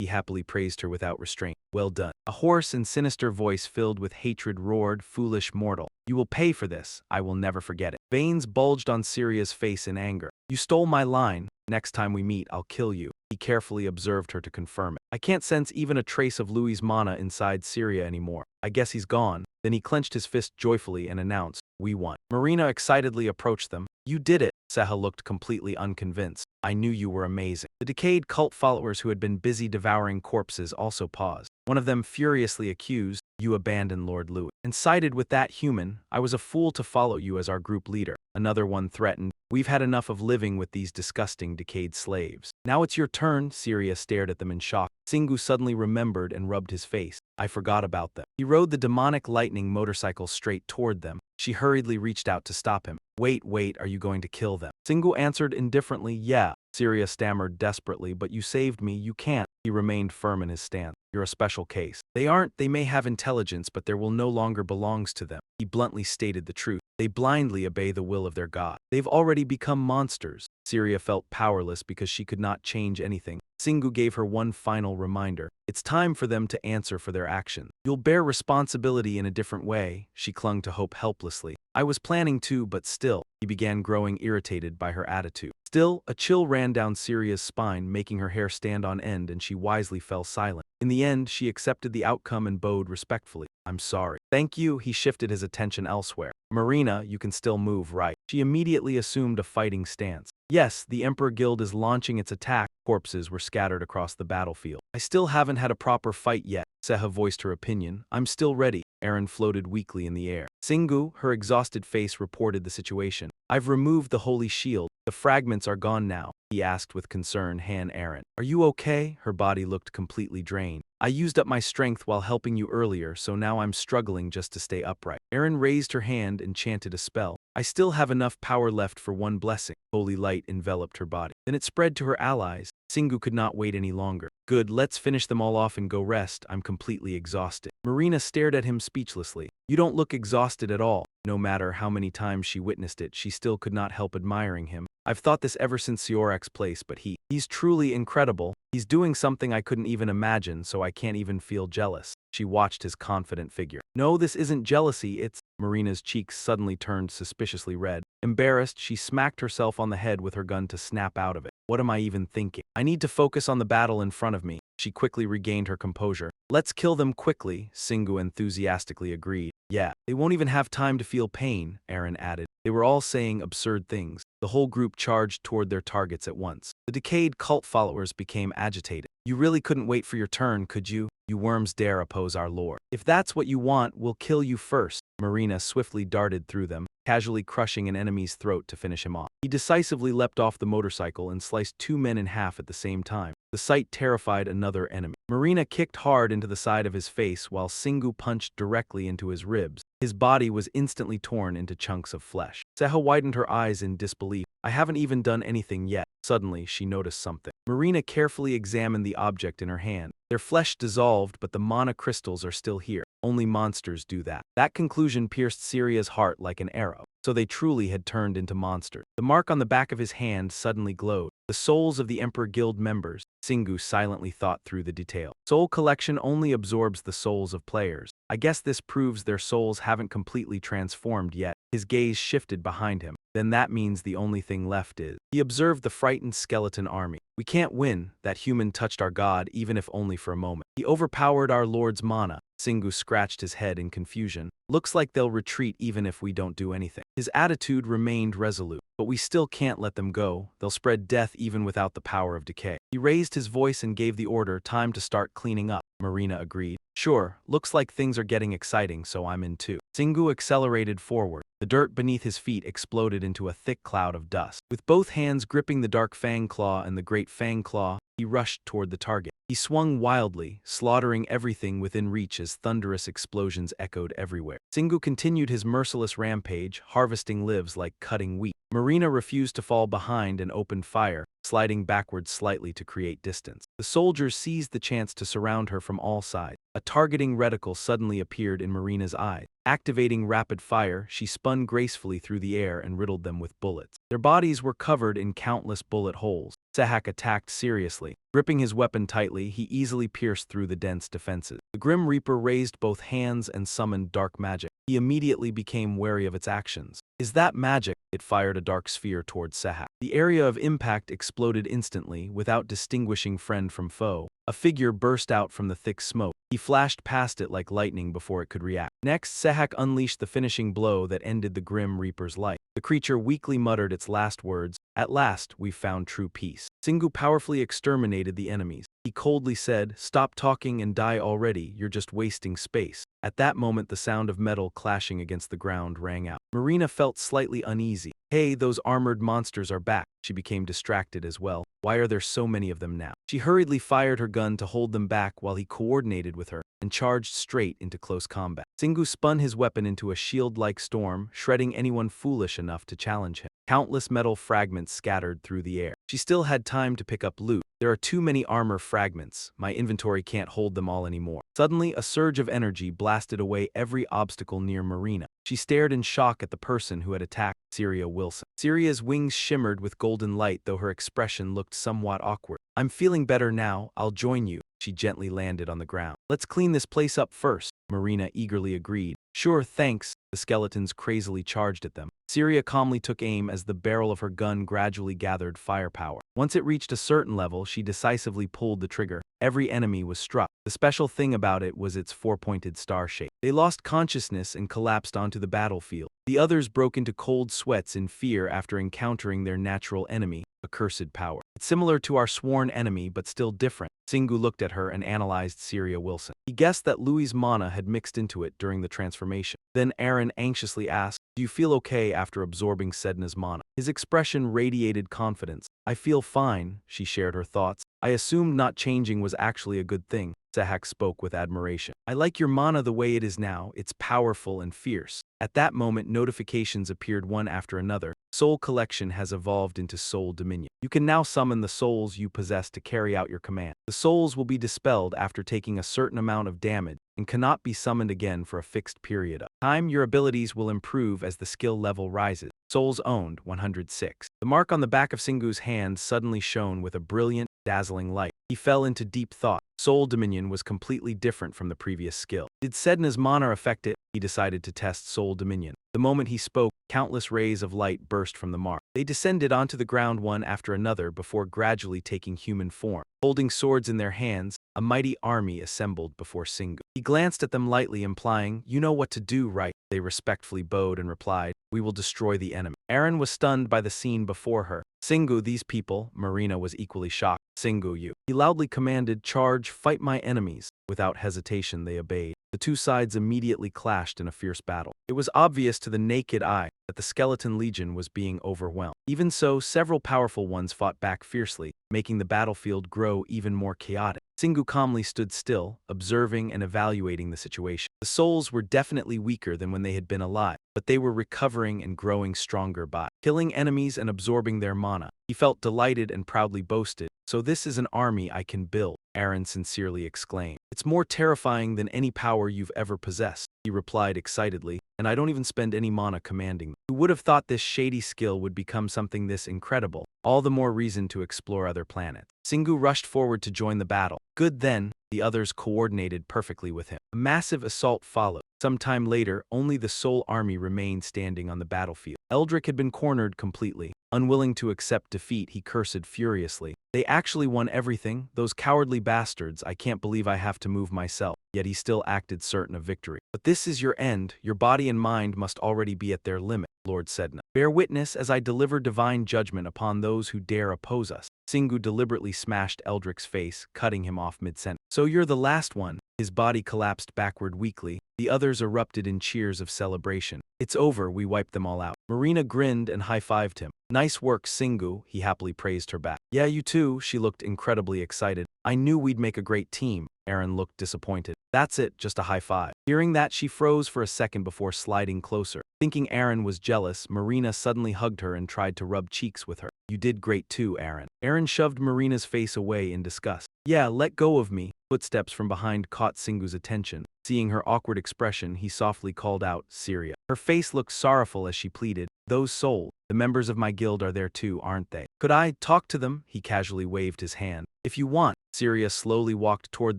He happily praised her without restraint. "Well done." A hoarse and sinister voice filled with hatred roared, "Foolish mortal. You will pay for this. I will never forget it." Veins bulged on Syria's face in anger. "You stole my line. Next time we meet, I'll kill you." He carefully observed her to confirm it. "I can't sense even a trace of Louis's mana inside Syria anymore. I guess he's gone." Then he clenched his fist joyfully and announced, "We won." Marina excitedly approached them. "You did it." Seha looked completely unconvinced. "I knew you were amazing." The decayed cult followers who had been busy devouring corpses also paused. One of them furiously accused, "You abandoned Lord Louis and sided with that human. I was a fool to follow you as our group leader." Another one threatened, "We've had enough of living with these disgusting decayed slaves." "Now it's your turn." Syria stared at them in shock. Singu suddenly remembered and rubbed his face. "I forgot about them." He rode the demonic lightning motorcycle straight toward them. She hurriedly reached out to stop him. Wait, are you going to kill them?" Singu answered indifferently, "Yeah." Syria stammered desperately, "But you saved me, you can't." He remained firm in his stance. "You're a special case. They aren't. They may have intelligence, but their will no longer belongs to them." He bluntly stated the truth. They blindly obey the will of their god. They've already become monsters. Syria felt powerless because she could not change anything. Singu gave her one final reminder. It's time for them to answer for their actions. "You'll bear responsibility in a different way." She clung to hope helplessly. "I was planning to, but still." He began growing irritated by her attitude. Still, a chill ran down Syria's spine, making her hair stand on end, and she wisely fell silent. In the end, she accepted the outcome and bowed respectfully. "I'm sorry." "Thank you." He shifted his attention elsewhere. "Marina, you can still move, right?" She immediately assumed a fighting stance. "Yes, the Emperor Guild is launching its attack." Corpses were scattered across the battlefield. "I still haven't had a proper fight yet." Seha voiced her opinion. "I'm still ready." Aaron floated weakly in the air. Singu, her exhausted face, reported the situation. "I've removed the holy shield. The fragments are gone now." He asked with concern, Han Aaron. "Are you okay?" Her body looked completely drained. "I used up my strength while helping you earlier, so now I'm struggling just to stay upright." Aaron raised her hand and chanted a spell. "I still have enough power left for one blessing." Holy light enveloped her body. Then it spread to her allies. Singu could not wait any longer. "Good, let's finish them all off and go rest. I'm completely exhausted." Marina stared at him speechlessly. "You don't look exhausted at all." No matter how many times she witnessed it, she still could not help admiring him. "I've thought this ever since Siorek's place, but he's truly incredible. He's doing something I couldn't even imagine, so I can't even feel jealous." She watched his confident figure. "No, this isn't jealousy, it's—" Marina's cheeks suddenly turned suspiciously red. Embarrassed, she smacked herself on the head with her gun to snap out of it. "What am I even thinking? I need to focus on the battle in front of me." She quickly regained her composure. "Let's kill them quickly," Singu enthusiastically agreed. "Yeah, they won't even have time to feel pain," Aaron added. They were all saying absurd things. The whole group charged toward their targets at once. The decayed cult followers became agitated. "You really couldn't wait for your turn, could you? You worms dare oppose our lord. If that's what you want, we'll kill you first." Marina swiftly darted through them, casually crushing an enemy's throat to finish him off. He decisively leapt off the motorcycle and sliced two men in half at the same time. The sight terrified another enemy. Marina kicked hard into the side of his face while Singu punched directly into his ribs. His body was instantly torn into chunks of flesh. Seha widened her eyes in disbelief. "I haven't even done anything yet." Suddenly, she noticed something. Marina carefully examined the object in her hand. Their flesh dissolved, but the mana crystals are still here. Only monsters do that. That conclusion pierced Syria's heart like an arrow. So they truly had turned into monsters. The mark on the back of his hand suddenly glowed. The souls of the Emperor Guild members. Singu silently thought through the detail. Soul collection only absorbs the souls of players. I guess this proves their souls haven't completely transformed yet. His gaze shifted behind him. Then that means the only thing left is. He observed the frightened skeleton army. We can't win. That human touched our god, even if only for a moment. He overpowered our lord's mana. Singu scratched his head in confusion. Looks like they'll retreat even if we don't do anything. His attitude remained resolute. But we still can't let them go. They'll spread death even without the power of decay. He raised his voice and gave the order, time to start cleaning up. Marina agreed. Sure, looks like things are getting exciting, so I'm in too. Singu accelerated forward. The dirt beneath his feet exploded into a thick cloud of dust. With both hands gripping the dark fang claw and the great fang claw, he rushed toward the target. He swung wildly, slaughtering everything within reach as thunderous explosions echoed everywhere. Singu continued his merciless rampage, harvesting lives like cutting wheat. Marina refused to fall behind and opened fire, sliding backwards slightly to create distance. The soldiers seized the chance to surround her from all sides. A targeting reticle suddenly appeared in Marina's eyes. Activating rapid fire, she spun gracefully through the air and riddled them with bullets. Their bodies were covered in countless bullet holes. Sehak attacked seriously. Gripping his weapon tightly, he easily pierced through the dense defenses. The Grim Reaper raised both hands and summoned dark magic. He immediately became wary of its actions. Is that magic? It fired a dark sphere towards Sehak. The area of impact exploded instantly, without distinguishing friend from foe. A figure burst out from the thick smoke. He flashed past it like lightning before it could react. Next, Sehak unleashed the finishing blow that ended the Grim Reaper's life. The creature weakly muttered its last words, "At last, we've found true peace." Singu powerfully exterminated the enemies. He coldly said, "Stop talking and die already, you're just wasting space." At that moment the sound of metal clashing against the ground rang out. Marina felt slightly uneasy. Hey, those armored monsters are back. She became distracted as well. Why are there so many of them now? She hurriedly fired her gun to hold them back while he coordinated with her and charged straight into close combat. Singu spun his weapon into a shield-like storm, shredding anyone foolish enough to challenge him. Countless metal fragments scattered through the air. She still had time to pick up loot. There are too many armor fragments. My inventory can't hold them all anymore. Suddenly, a surge of energy blasted away every obstacle near Marina. She stared in shock at the person who had attacked Syria Wilson. Syria's wings shimmered with golden light, though her expression looked somewhat awkward. I'm feeling better now. I'll join you. She gently landed on the ground. Let's clean this place up first. Marina eagerly agreed. Sure, thanks. The skeletons crazily charged at them. Syria calmly took aim as the barrel of her gun gradually gathered firepower. Once it reached a certain level, she decisively pulled the trigger. Every enemy was struck. The special thing about it was its four-pointed star shape. They lost consciousness and collapsed onto the battlefield. The others broke into cold sweats in fear after encountering their natural enemy, accursed power. It's similar to our sworn enemy, but still different. Singu looked at her and analyzed Syria Wilson. He guessed that Louis's mana had mixed into it during the transformation. Then Aaron anxiously asked, "Do you feel okay after absorbing Sedna's mana?" His expression radiated confidence. "I feel fine," she shared her thoughts. "I assumed not changing was actually a good thing." Sehak spoke with admiration. "I like your mana the way it is now. It's powerful and fierce." At that moment, notifications appeared one after another. Soul collection has evolved into soul dominion. You can now summon the souls you possess to carry out your command. The souls will be dispelled after taking a certain amount of damage and cannot be summoned again for a fixed period of time. Your abilities will improve as the skill level rises. Souls owned, 106. The mark on the back of Singu's hand suddenly shone with a brilliant, dazzling light. He fell into deep thought. Soul Dominion was completely different from the previous skill. Did Sedna's mana affect it? He decided to test Soul Dominion. The moment he spoke, countless rays of light burst from the mark. They descended onto the ground one after another before gradually taking human form. Holding swords in their hands, a mighty army assembled before Singu. He glanced at them lightly, implying, "You know what to do, right?" They respectfully bowed and replied, "We will destroy the enemy." Aaron was stunned by the scene before her. "Singu, these people." Marina was equally shocked. "Singu, you." He loudly commanded, "Charge, fight my enemies." Without hesitation, they obeyed. The two sides immediately clashed in a fierce battle. It was obvious to the naked eye that the skeleton legion was being overwhelmed. Even so, several powerful ones fought back fiercely, making the battlefield grow even more chaotic. Singu calmly stood still, observing and evaluating the situation. The souls were definitely weaker than when they had been alive. but they were recovering and growing stronger by killing enemies and absorbing their mana. He felt delighted and proudly boasted, "So this is an army I can build," Aaron sincerely exclaimed. "It's more terrifying than any power you've ever possessed," he replied excitedly, "and I don't even spend any mana commanding them. Who would have thought this shady skill would become something this incredible? All the more reason to explore other planets." Singu rushed forward to join the battle. Good then, the others coordinated perfectly with him. A massive assault followed. Some time later, only the sole army remained standing on the battlefield. Eldrick had been cornered completely. Unwilling to accept defeat, he cursed furiously. "They actually won everything, those cowardly bastards. I can't believe I have to move myself." Yet he still acted certain of victory. "But this is your end. Your body and mind must already be at their limit, Lord Sedna. Bear witness as I deliver divine judgment upon those who dare oppose us." Singu deliberately smashed Eldrick's face, cutting him off mid-sentence. "So you're the last one." His body collapsed backward weakly. The others erupted in cheers of celebration. "It's over, we wiped them all out." Marina grinned and high-fived him. "Nice work, Singu," he happily praised her back. "Yeah, you too," she looked incredibly excited. "I knew we'd make a great team." Aaron looked disappointed. "That's it, just a high five." Hearing that, she froze for a second before sliding closer. Thinking Aaron was jealous, Marina suddenly hugged her and tried to rub cheeks with her. "You did great too, Aaron." Aaron shoved Marina's face away in disgust. "Yeah, let go of me." Footsteps from behind caught Singu's attention. Seeing her awkward expression, he softly called out, "Syria." Her face looked sorrowful as she pleaded, "Those souls, the members of my guild are there too, aren't they? Could I talk to them?" He casually waved his hand. "If you want." Syria slowly walked toward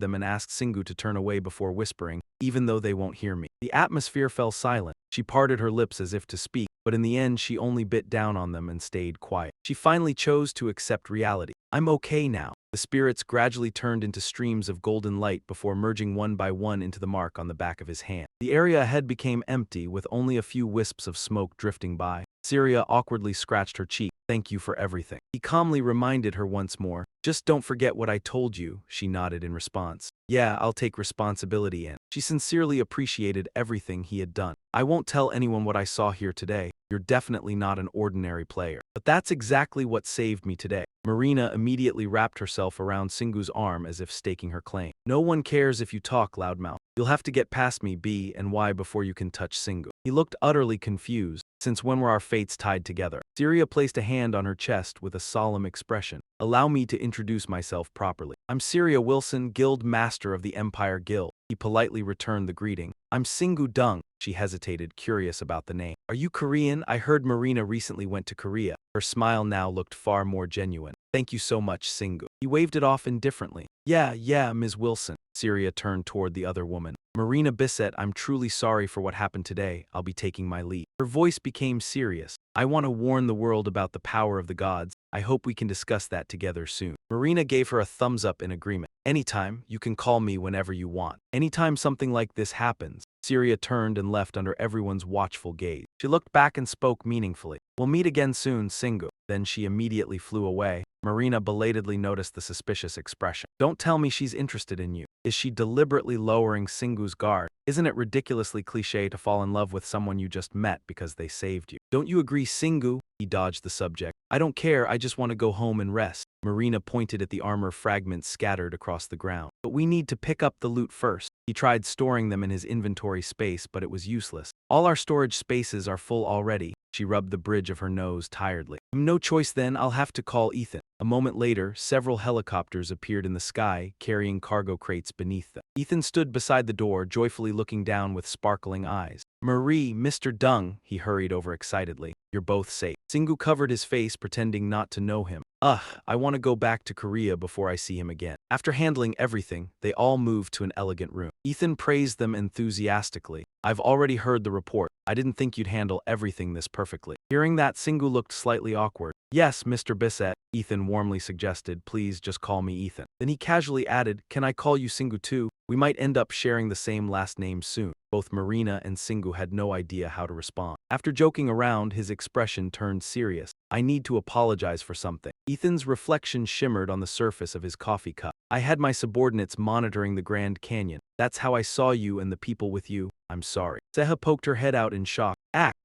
them and asked Singu to turn away before whispering, "Even though they won't hear me." The atmosphere fell silent. She parted her lips as if to speak, but in the end she only bit down on them and stayed quiet. She finally chose to accept reality. "I'm okay now." The spirits gradually turned into streams of golden light before merging one by one into the mark on the back of his hand. The area ahead became empty, with only a few wisps of smoke drifting by. Syria awkwardly scratched her cheek. "Thank you for everything." He calmly reminded her once more. "Just don't forget what I told you," she nodded in response. "Yeah, I'll take responsibility," and she sincerely appreciated everything he had done. "I won't tell anyone what I saw here today. You're definitely not an ordinary player. But that's exactly what saved me today." Marina immediately wrapped herself around Singu's arm as if staking her claim. "No one cares if you talk, loudmouth. You'll have to get past me, B and Y, before you can touch Singu." He looked utterly confused. "Since when were our fates tied together?" Syria placed a hand on her chest with a solemn expression. "Allow me to introduce myself properly. I'm Syria Wilson, Guild Master of the Empire Guild." He politely returned the greeting. "I'm Singu Dung." She hesitated, curious about the name. "Are you Korean? I heard Marina recently went to Korea." Her smile now looked far more genuine. "Thank you so much, Singu." He waved it off indifferently. Yeah, Ms. Wilson." Syria turned toward the other woman. "Marina Bissett, I'm truly sorry for what happened today. I'll be taking my leave." Her voice became serious. "I want to warn the world about the power of the gods. I hope we can discuss that together soon." Marina gave her a thumbs up in agreement. "Anytime, you can call me whenever you want." Anytime something like this happens, Syria turned and left under everyone's watchful gaze. She looked back and spoke meaningfully. "We'll meet again soon, Singu." Then she immediately flew away. Marina belatedly noticed the suspicious expression. "Don't tell me she's interested in you." Is she deliberately lowering Singu's guard? Isn't it ridiculously cliché to fall in love with someone you just met because they saved you? "Don't you agree, Singu?" He dodged the subject. "I don't care, I just want to go home and rest." Marina pointed at the armor fragments scattered across the ground. "But we need to pick up the loot first." He tried storing them in his inventory space, but it was useless. "All our storage spaces are full already." She rubbed the bridge of her nose tiredly. "No choice then, I'll have to call Ethan." A moment later, several helicopters appeared in the sky, carrying cargo crates beneath them. Ethan stood beside the door, joyfully looking down with sparkling eyes. "Marie, Mr. Dung," he hurried over excitedly. "You're both safe." Singu covered his face, pretending not to know him. "Ugh, I want to go back to Korea before I see him again." After handling everything, they all moved to an elegant room. Ethan praised them enthusiastically. "I've already heard the report. I didn't think you'd handle everything this perfectly." Hearing that, Singu looked slightly awkward. "Yes, Mr. Bissett," Ethan warmly suggested. "Please just call me Ethan." Then he casually added, "Can I call you Singu too? We might end up sharing the same last name soon." Both Marina and Singu had no idea how to respond. After joking around, his expression turned serious. "I need to apologize for something." Ethan's reflection shimmered on the surface of his coffee cup. "I had my subordinates monitoring the Grand Canyon. That's how I saw you and the people with you. I'm sorry." Seha poked her head out in shock.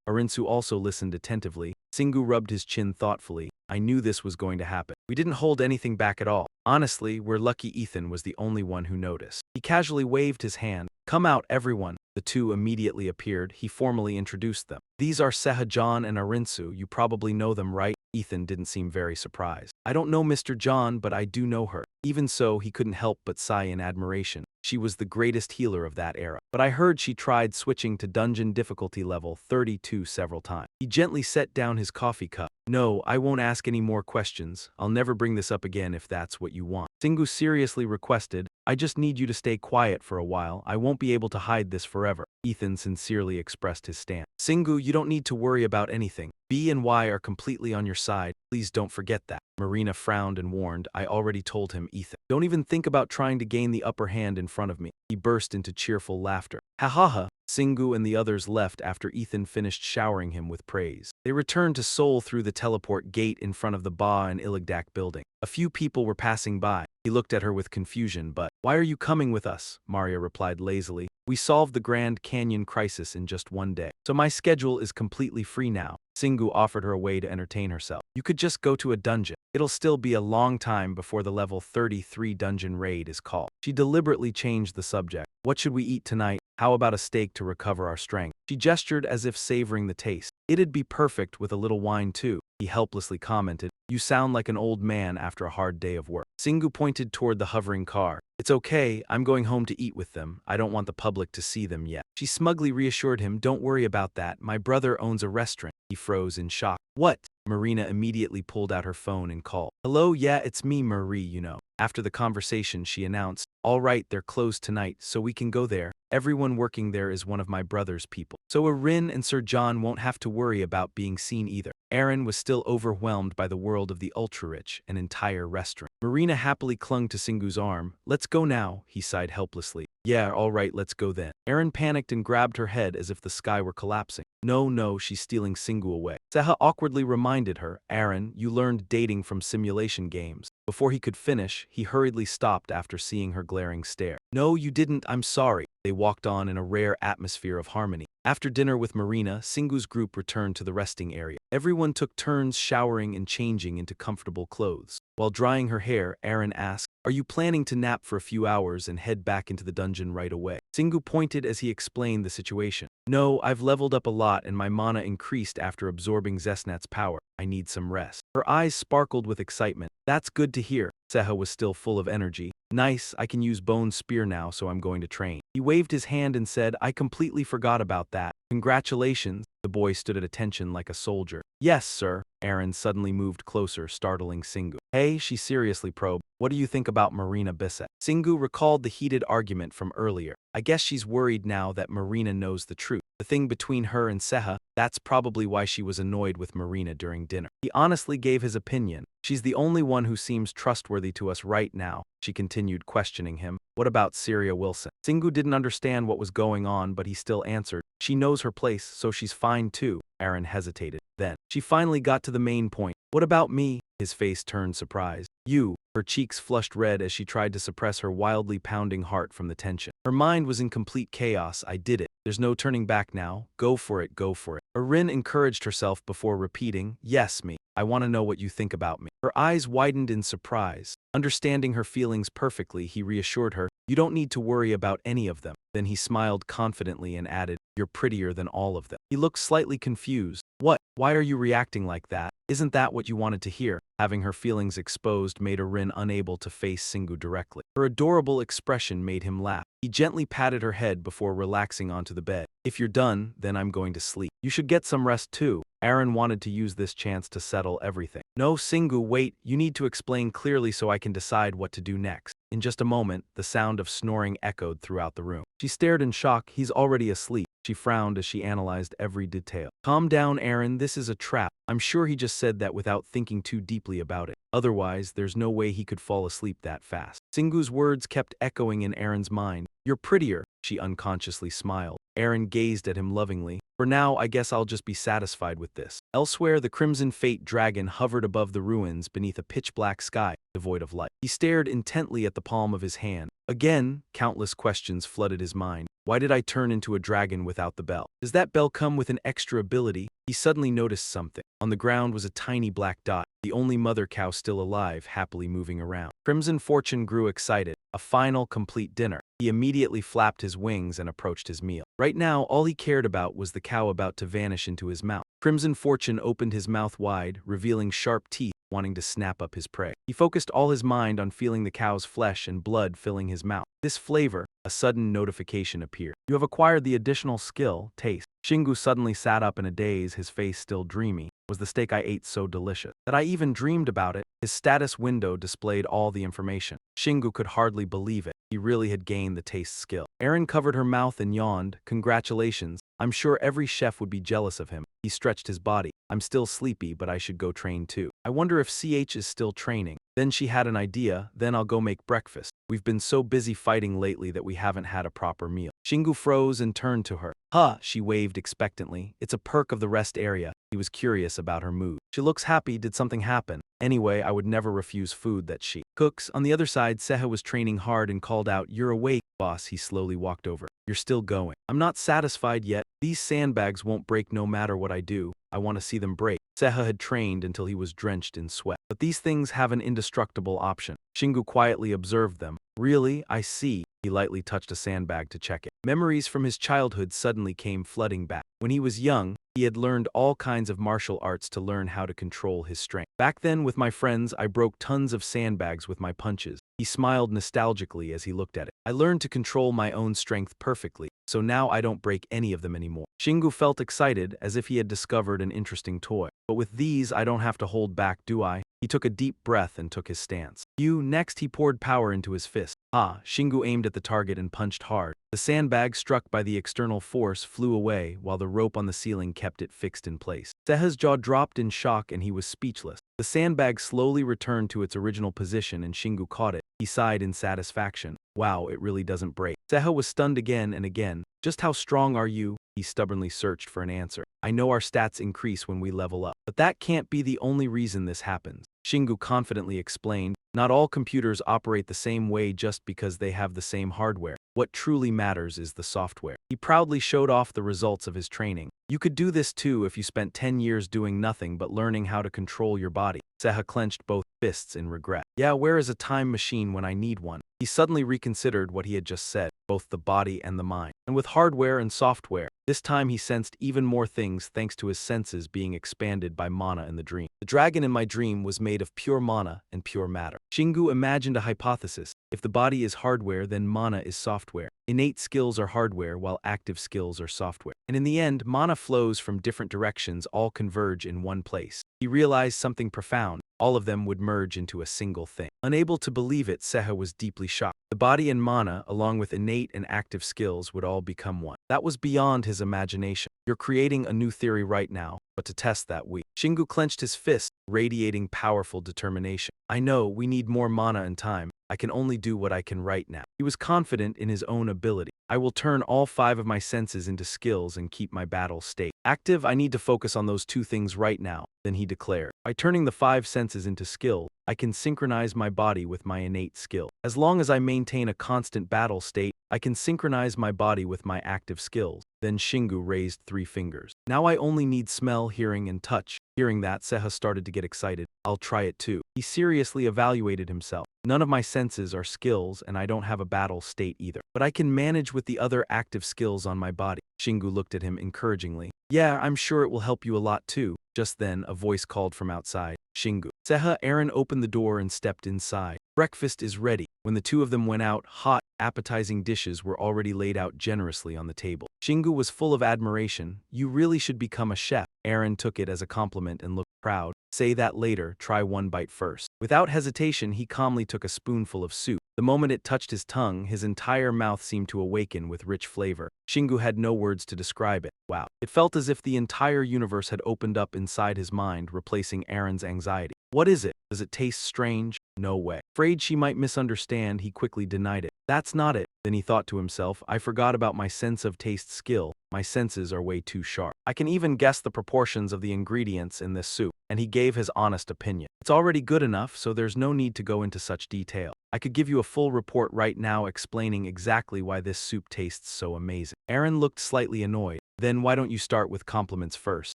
Arinsu also listened attentively. Singu rubbed his chin thoughtfully. "I knew this was going to happen. We didn't hold anything back at all. Honestly, we're lucky Ethan was the only one who noticed. He casually waved his hand. Come out, everyone. The two immediately appeared. He formally introduced them. These are Seha-John and Arinsu. You probably know them, right? Ethan didn't seem very surprised. I don't know Mr. John, but I do know her. Even so, he couldn't help but sigh in admiration. She was the greatest healer of that era. But I heard she tried switching to dungeon difficulty level 32 several times. He gently set down his coffee cup. No, I won't ask any more questions. I'll never bring this up again if that's what you want. Singu seriously requested, I just need you to stay quiet for a while. I won't be able to hide this forever. Ethan sincerely expressed his stance. Singu, you don't need to worry about anything. B and Y are completely on your side. Please don't forget that. Marina frowned and warned, I already told him, Ethan. Don't even think about trying to gain the upper hand in front of me. He burst into cheerful laughter. Ha ha ha. Singu and the others left after Ethan finished showering him with praise. They returned to Seoul through the teleport gate in front of the Ba and Iligdak building. A few people were passing by. He looked at her with confusion, but, why are you coming with us? Maria replied lazily. We solved the Grand Canyon crisis in just one day. So my schedule is completely free now. Singu offered her a way to entertain herself. You could just go to a dungeon. It'll still be a long time before the level 33 dungeon raid is called. She deliberately changed the subject. What should we eat tonight? How about a steak to recover our strength? She gestured as if savoring the taste. It'd be perfect with a little wine too. He helplessly commented, you sound like an old man after a hard day of work. Singu pointed toward the hovering car. It's okay, I'm going home to eat with them. I don't want the public to see them yet. She smugly reassured him, don't worry about that. My brother owns a restaurant. He froze in shock. What? Marina immediately pulled out her phone and called. Hello, yeah, it's me, Marie, you know. After the conversation, she announced, all right, they're closed tonight, so we can go there. Everyone working there is one of my brother's people. So Arin and Sir John won't have to worry about being seen either. Aaron was still overwhelmed by the world of the ultra-rich, an entire restaurant. Marina happily clung to Singu's arm. Let's go now, he sighed helplessly. Yeah, all right, let's go then. Aaron panicked and grabbed her head as if the sky were collapsing. No, she's stealing Singu away. Seha awkwardly reminded her, Aaron, you learned dating from simulation games. Before he could finish, he hurriedly stopped after seeing her glaring stare. No, you didn't, I'm sorry. They walked on in a rare atmosphere of harmony. After dinner with Marina, Singu's group returned to the resting area. Everyone took turns showering and changing into comfortable clothes. While drying her hair, Aaron asked, are you planning to nap for a few hours and head back into the dungeon right away? Singu pointed as he explained the situation. No, I've leveled up a lot and my mana increased after absorbing Zesnat's power. I need some rest. Her eyes sparkled with excitement. That's good to hear. Seha was still full of energy. Nice, I can use Bone's spear now, so I'm going to train. He waved his hand and said, I completely forgot about that. Congratulations. The boy stood at attention like a soldier. Yes, sir. Aaron suddenly moved closer, startling Singu. Hey, she seriously probed. What do you think about Marina Bissett? Singu recalled the heated argument from earlier. I guess she's worried now that Marina knows the truth. The thing between her and Seha, that's probably why she was annoyed with Marina during dinner. He honestly gave his opinion. She's the only one who seems trustworthy to us right now. She continued questioning him. What about Syria Wilson? Singu didn't understand what was going on, but he still answered. She knows her place, so she's fine too. Aaron hesitated. Then, she finally got to the main point. What about me? His face turned surprised. You. Her cheeks flushed red as she tried to suppress her wildly pounding heart from the tension. Her mind was in complete chaos. I did it. There's no turning back now. Go for it, go for it. Arin encouraged herself before repeating, yes, me. I want to know what you think about me. Her eyes widened in surprise. Understanding her feelings perfectly, he reassured her, you don't need to worry about any of them. Then he smiled confidently and added, you're prettier than all of them. He looked slightly confused. What? Why are you reacting like that? Isn't that what you wanted to hear? Having her feelings exposed made Arin unable to face Singu directly. Her adorable expression made him laugh. He gently patted her head before relaxing onto the bed. If you're done, then I'm going to sleep. You should get some rest too. Aaron wanted to use this chance to settle everything. No, Singu, wait, you need to explain clearly so I can decide what to do next. In just a moment, the sound of snoring echoed throughout the room. She stared in shock. He's already asleep. She frowned as she analyzed every detail. Calm down, Aaron, this is a trap. I'm sure he just said that without thinking too deeply about it. Otherwise, there's no way he could fall asleep that fast. Singu's words kept echoing in Aaron's mind. You're prettier, she unconsciously smiled. Aaron gazed at him lovingly. For now, I guess I'll just be satisfied with this. Elsewhere, the Crimson Fate dragon hovered above the ruins beneath a pitch-black sky, devoid of light. He stared intently at the palm of his hand. Again, countless questions flooded his mind. Why did I turn into a dragon without the bell? Does that bell come with an extra ability? He suddenly noticed something. On the ground was a tiny black dot, the only mother cow still alive, happily moving around. Crimson Fortune grew excited. A final, complete dinner. He immediately flapped his wings and approached his meal. Right now, all he cared about was the cow about to vanish into his mouth. Crimson Fortune opened his mouth wide, revealing sharp teeth, wanting to snap up his prey. He focused all his mind on feeling the cow's flesh and blood filling his mouth. This flavor, a sudden notification appeared. You have acquired the additional skill, taste. Shingu suddenly sat up in a daze, his face still dreamy. Was the steak I ate so delicious that I even dreamed about it? His status window displayed all the information. Shingu could hardly believe it. He really had gained the taste skill. Erin covered her mouth and yawned. Congratulations. I'm sure every chef would be jealous of him. He stretched his body. I'm still sleepy, but I should go train too. I wonder if CH is still training. Then she had an idea. Then I'll go make breakfast. We've been so busy fighting lately that we haven't had a proper meal. Shingu froze and turned to her. Huh, she waved expectantly. It's a perk of the rest area. He was curious about her mood. She looks happy. Did something happen? Anyway, I would never refuse food that she cooks. On the other side, Seha was training hard and called out, "You're awake, boss." He slowly walked over. "You're still going." "I'm not satisfied yet. These sandbags won't break no matter what I do. I want to see them break." Seha had trained until he was drenched in sweat. But these things have an indestructible option. Shingu quietly observed them. Really? I see. He lightly touched a sandbag to check it. Memories from his childhood suddenly came flooding back. When he was young, he had learned all kinds of martial arts to learn how to control his strength. Back then, with my friends, I broke tons of sandbags with my punches. He smiled nostalgically as he looked at it. I learned to control my own strength perfectly, so now I don't break any of them anymore. Shingu felt excited, as if he had discovered an interesting toy. But with these, I don't have to hold back, do I? He took a deep breath and took his stance. Next he poured power into his fist. Shingu aimed at the target and punched hard. The sandbag, struck by the external force, flew away, while the rope on the ceiling kept it fixed in place. Seha's jaw dropped in shock and he was speechless. The sandbag slowly returned to its original position and Shingu caught it. He sighed in satisfaction. Wow, it really doesn't break. Seha was stunned again and again. Just how strong are you? He stubbornly searched for an answer. I know our stats increase when we level up. But that can't be the only reason this happens. Shingu confidently explained, not all computers operate the same way just because they have the same hardware. What truly matters is the software. He proudly showed off the results of his training. You could do this too if you spent 10 years doing nothing but learning how to control your body. Seha clenched both fists in regret. Yeah, where is a time machine when I need one? He suddenly reconsidered what he had just said, both the body and the mind. And with hardware and software, this time he sensed even more things thanks to his senses being expanded by mana in the dream. The dragon in my dream was made of pure mana and pure matter. Shingu imagined a hypothesis. If the body is hardware, then mana is software. Innate skills are hardware, while active skills are software. And in the end, mana flows from different directions all converge in one place. He realized something profound. All of them would merge into a single thing. Unable to believe it, Seha was deeply shocked. The body and mana, along with innate and active skills, would all become one. That was beyond his imagination. You're creating a new theory right now, but to test that Shingu clenched his fist, radiating powerful determination. I know, we need more mana and time. I can only do what I can right now. He was confident in his own ability. I will turn all 5 of my senses into skills and keep my battle state active. I need to focus on those 2 things right now, then he declared. By turning the 5 senses into skill, I can synchronize my body with my innate skill. As long as I maintain a constant battle state, I can synchronize my body with my active skills. Then Shingu raised 3 fingers. Now I only need smell, hearing, and touch. Hearing that, Seha started to get excited. I'll try it too. He seriously evaluated himself. None of my senses are skills and I don't have a battle state either. But I can manage with the other active skills on my body. Shingu looked at him encouragingly. Yeah, I'm sure it will help you a lot too. Just then, a voice called from outside. Shingu. Seha. Aaron opened the door and stepped inside. Breakfast is ready. When the 2 of them went out, hot, appetizing dishes were already laid out generously on the table. Shingu was full of admiration. You really should become a chef. Aaron took it as a compliment and looked proud. Say that later, try 1 bite first. Without hesitation, he calmly took a spoonful of soup. The moment it touched his tongue, his entire mouth seemed to awaken with rich flavor. Shingu had no words to describe it. Wow. It felt as if the entire universe had opened up inside his mind, replacing Aaron's anxiety. What is it? Does it taste strange? No way. Afraid she might misunderstand, he quickly denied it. That's not it. Then he thought to himself, I forgot about my sense of taste skill. My senses are way too sharp. I can even guess the proportions of the ingredients in this soup. And he gave his honest opinion. It's already good enough, so there's no need to go into such detail. I could give you a full report right now explaining exactly why this soup tastes so amazing. Aaron looked slightly annoyed. Then why don't you start with compliments first?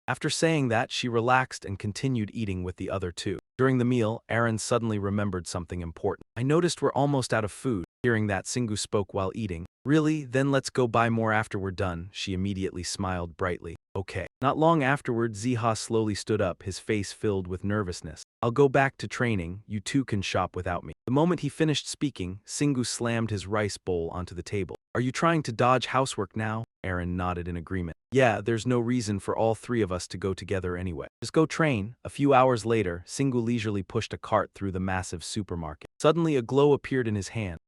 After saying that, she relaxed and continued eating with the other two. During the meal, Aaron suddenly remembered something important. I noticed we're almost out of food. Hearing that, Singu spoke while eating. Really? Then let's go buy more after we're done. She immediately smiled brightly. Okay. Not long afterward, Ziha slowly stood up, his face filled with nervousness. I'll go back to training. You two can shop without me. The moment he finished speaking, Singu slammed his rice bowl onto the table. Are you trying to dodge housework now? Aaron nodded in agreement. Yeah, there's no reason for all three of us to go together anyway. Just go train. A few hours later, Singu leisurely pushed a cart through the massive supermarket. Suddenly, a glow appeared in his hand.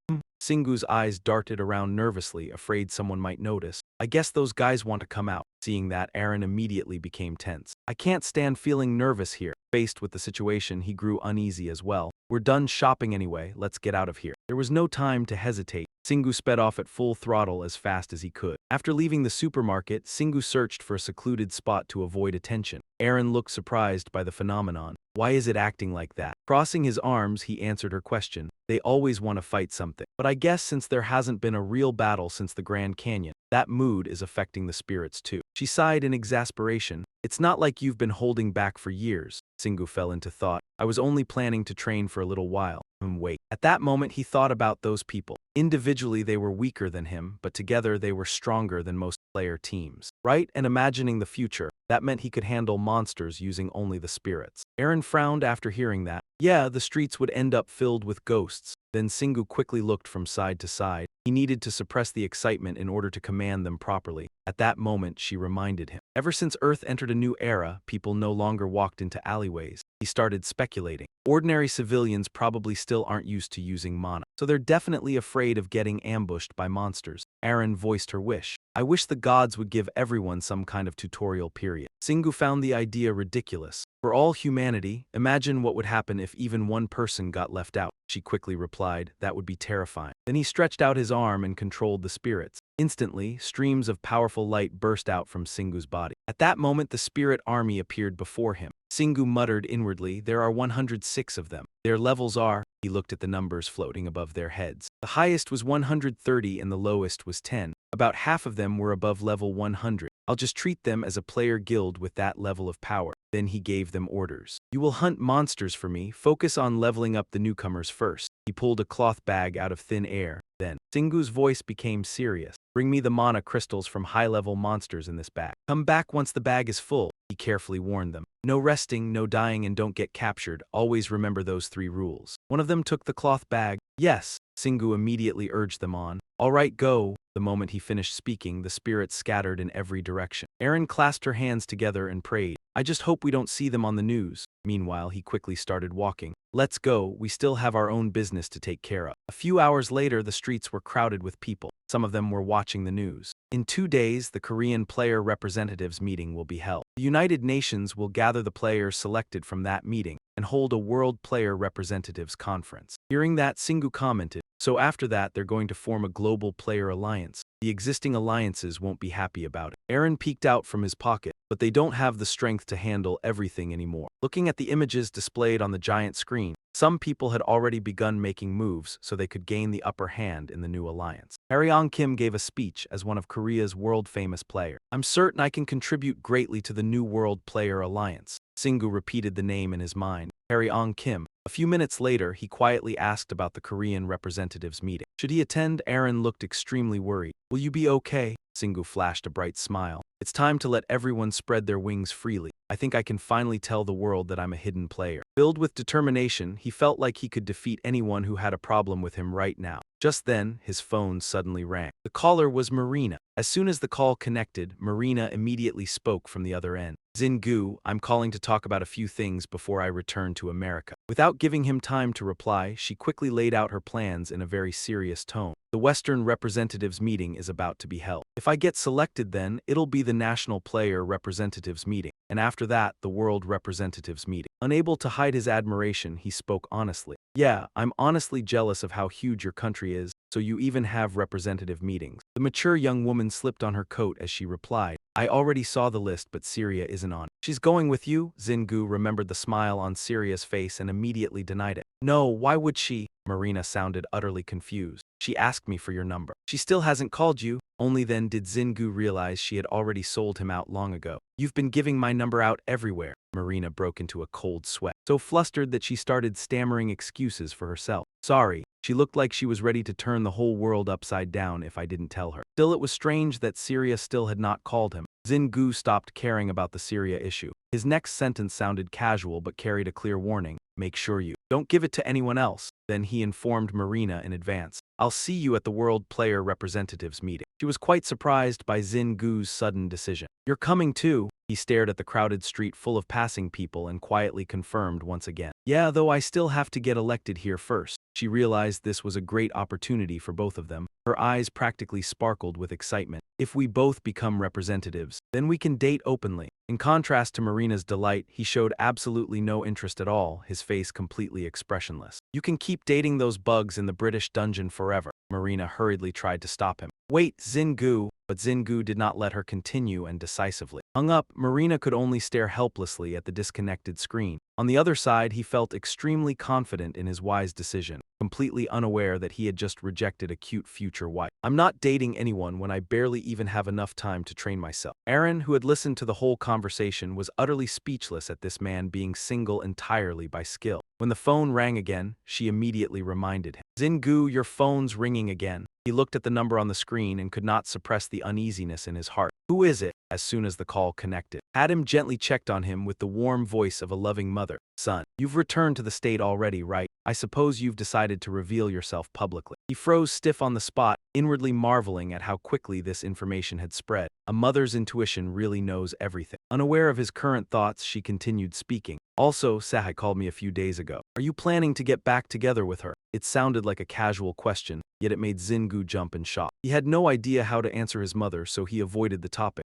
Singu's eyes darted around nervously, afraid someone might notice. I guess those guys want to come out. Seeing that, Aaron immediately became tense. I can't stand feeling nervous here. Faced with the situation, he grew uneasy as well. We're done shopping anyway, let's get out of here. There was no time to hesitate. Singu sped off at full throttle as fast as he could. After leaving the supermarket, Singu searched for a secluded spot to avoid attention. Aaron looked surprised by the phenomenon. Why is it acting like that? Crossing his arms, he answered her question. They always want to fight something. But I guess since there hasn't been a real battle since the Grand Canyon, that mood is affecting the spirits too. She sighed in exasperation. It's not like you've been holding back for years. Singu fell into thought. I was only planning to train for a little while. Wait. At that moment, he thought about those people. Individually, they were weaker than him, but together they were stronger than most player teams. Right? And imagining the future, that meant he could handle monsters using only the spirits. Aaron frowned after hearing that. Yeah, the streets would end up filled with ghosts. Then Singu quickly looked from side to side. He needed to suppress the excitement in order to command them properly. At that moment, she reminded him. Ever since Earth entered a new era, people no longer walked into alleyways. He started speculating. Ordinary civilians probably still aren't used to using mana, so they're definitely afraid of getting ambushed by monsters. Aaron voiced her wish. I wish the gods would give everyone some kind of tutorial period. Singu found the idea ridiculous. For all humanity, imagine what would happen if even one person got left out. She quickly replied, that would be terrifying. Then he stretched out his arm and controlled the spirits. Instantly, streams of powerful light burst out from Singu's body. At that moment, the spirit army appeared before him. Singu muttered inwardly, there are 106 of them. Their levels are, he looked at the numbers floating above their heads. The highest was 130 and the lowest was 10. About half of them were above level 100. I'll just treat them as a player guild with that level of power. Then he gave them orders. You will hunt monsters for me, focus on leveling up the newcomers first. He pulled a cloth bag out of thin air. Then, Singu's voice became serious. Bring me the mana crystals from high-level monsters in this bag. Come back once the bag is full, he carefully warned them. No resting, no dying, and don't get captured. Always remember those 3 rules. One of them took the cloth bag. Yes, Singu immediately urged them on. All right, go. The moment he finished speaking, the spirits scattered in every direction. Aaron clasped her hands together and prayed. I just hope we don't see them on the news. Meanwhile, he quickly started walking. Let's go, we still have our own business to take care of. A few hours later, the streets were crowded with people. Some of them were watching the news. In 2 days, the Korean Player Representatives meeting will be held. The United Nations will gather the players selected from that meeting and hold a World Player Representatives Conference. Hearing that, Singu commented, so after that, they're going to form a global player alliance. The existing alliances won't be happy about it. Aaron peeked out from his pocket, but they don't have the strength to handle everything anymore. Looking at the images displayed on the giant screen, some people had already begun making moves so they could gain the upper hand in the new alliance. Haryong Kim gave a speech as one of Korea's world-famous players. I'm certain I can contribute greatly to the new World Player Alliance. Singu repeated the name in his mind. Haryong Kim. A few minutes later, he quietly asked about the Korean representatives meeting. Should he attend? Aaron looked extremely worried. Will you be okay? Singu flashed a bright smile. It's time to let everyone spread their wings freely. I think I can finally tell the world that I'm a hidden player. Filled with determination, he felt like he could defeat anyone who had a problem with him right now. Just then, his phone suddenly rang. The caller was Marina. As soon as the call connected, Marina immediately spoke from the other end. Zingu, I'm calling to talk about a few things before I return to America. Without giving him time to reply, she quickly laid out her plans in a very serious tone. The Western Representatives meeting is about to be held. If I get selected then, it'll be the National Player Representatives meeting. And after that, the World Representatives meeting. Unable to hide his admiration, he spoke honestly. Yeah, I'm honestly jealous of how huge your country is, so you even have representative meetings. The mature young woman slipped on her coat as she replied, I already saw the list but Syria isn't on. She's going with you? Zingu remembered the smile on Siria's face and immediately denied it. No, why would she? Marina sounded utterly confused. She asked me for your number. She still hasn't called you. Only then did Zingu realize she had already sold him out long ago. You've been giving my number out everywhere. Marina broke into a cold sweat, so flustered that she started stammering excuses for herself. Sorry. She looked like she was ready to turn the whole world upside down if I didn't tell her. Still, it was strange that Syria still had not called him. Zingu stopped caring about the Syria issue. His next sentence sounded casual but carried a clear warning. Make sure you don't give it to anyone else. Then he informed Marina in advance. I'll see you at the World Player Representatives meeting. She was quite surprised by Zingu's sudden decision. You're coming too? He stared at the crowded street full of passing people and quietly confirmed once again. Yeah, though I still have to get elected here first. She realized this was a great opportunity for both of them. Her eyes practically sparkled with excitement. If we both become representatives, then we can date openly. In contrast to Marina's delight, he showed absolutely no interest at all, his face completely expressionless. You can keep dating those bugs in the British dungeon forever. Marina hurriedly tried to stop him. Wait, Zingu! But Zingu did not let her continue and decisively hung up. Marina could only stare helplessly at the disconnected screen. On the other side, he felt extremely confident in his wise decision, completely unaware that he had just rejected a cute future wife. I'm not dating anyone when I barely even have enough time to train myself. Aaron, who had listened to the whole conversation, was utterly speechless at this man being single entirely by skill. When the phone rang again, she immediately reminded him. Zingu, your phone's ringing again. He looked at the number on the screen and could not suppress the uneasiness in his heart. Who is it? As soon as the call connected, Adam gently checked on him with the warm voice of a loving mother. Son, you've returned to the state already, right? I suppose you've decided to reveal yourself publicly. He froze stiff on the spot, inwardly marveling at how quickly this information had spread. A mother's intuition really knows everything. Unaware of his current thoughts, she continued speaking. Also, Sahai called me a few days ago. Are you planning to get back together with her? It sounded like a casual question, yet it made Zingu jump in shock. He had no idea how to answer his mother, so he avoided the topic.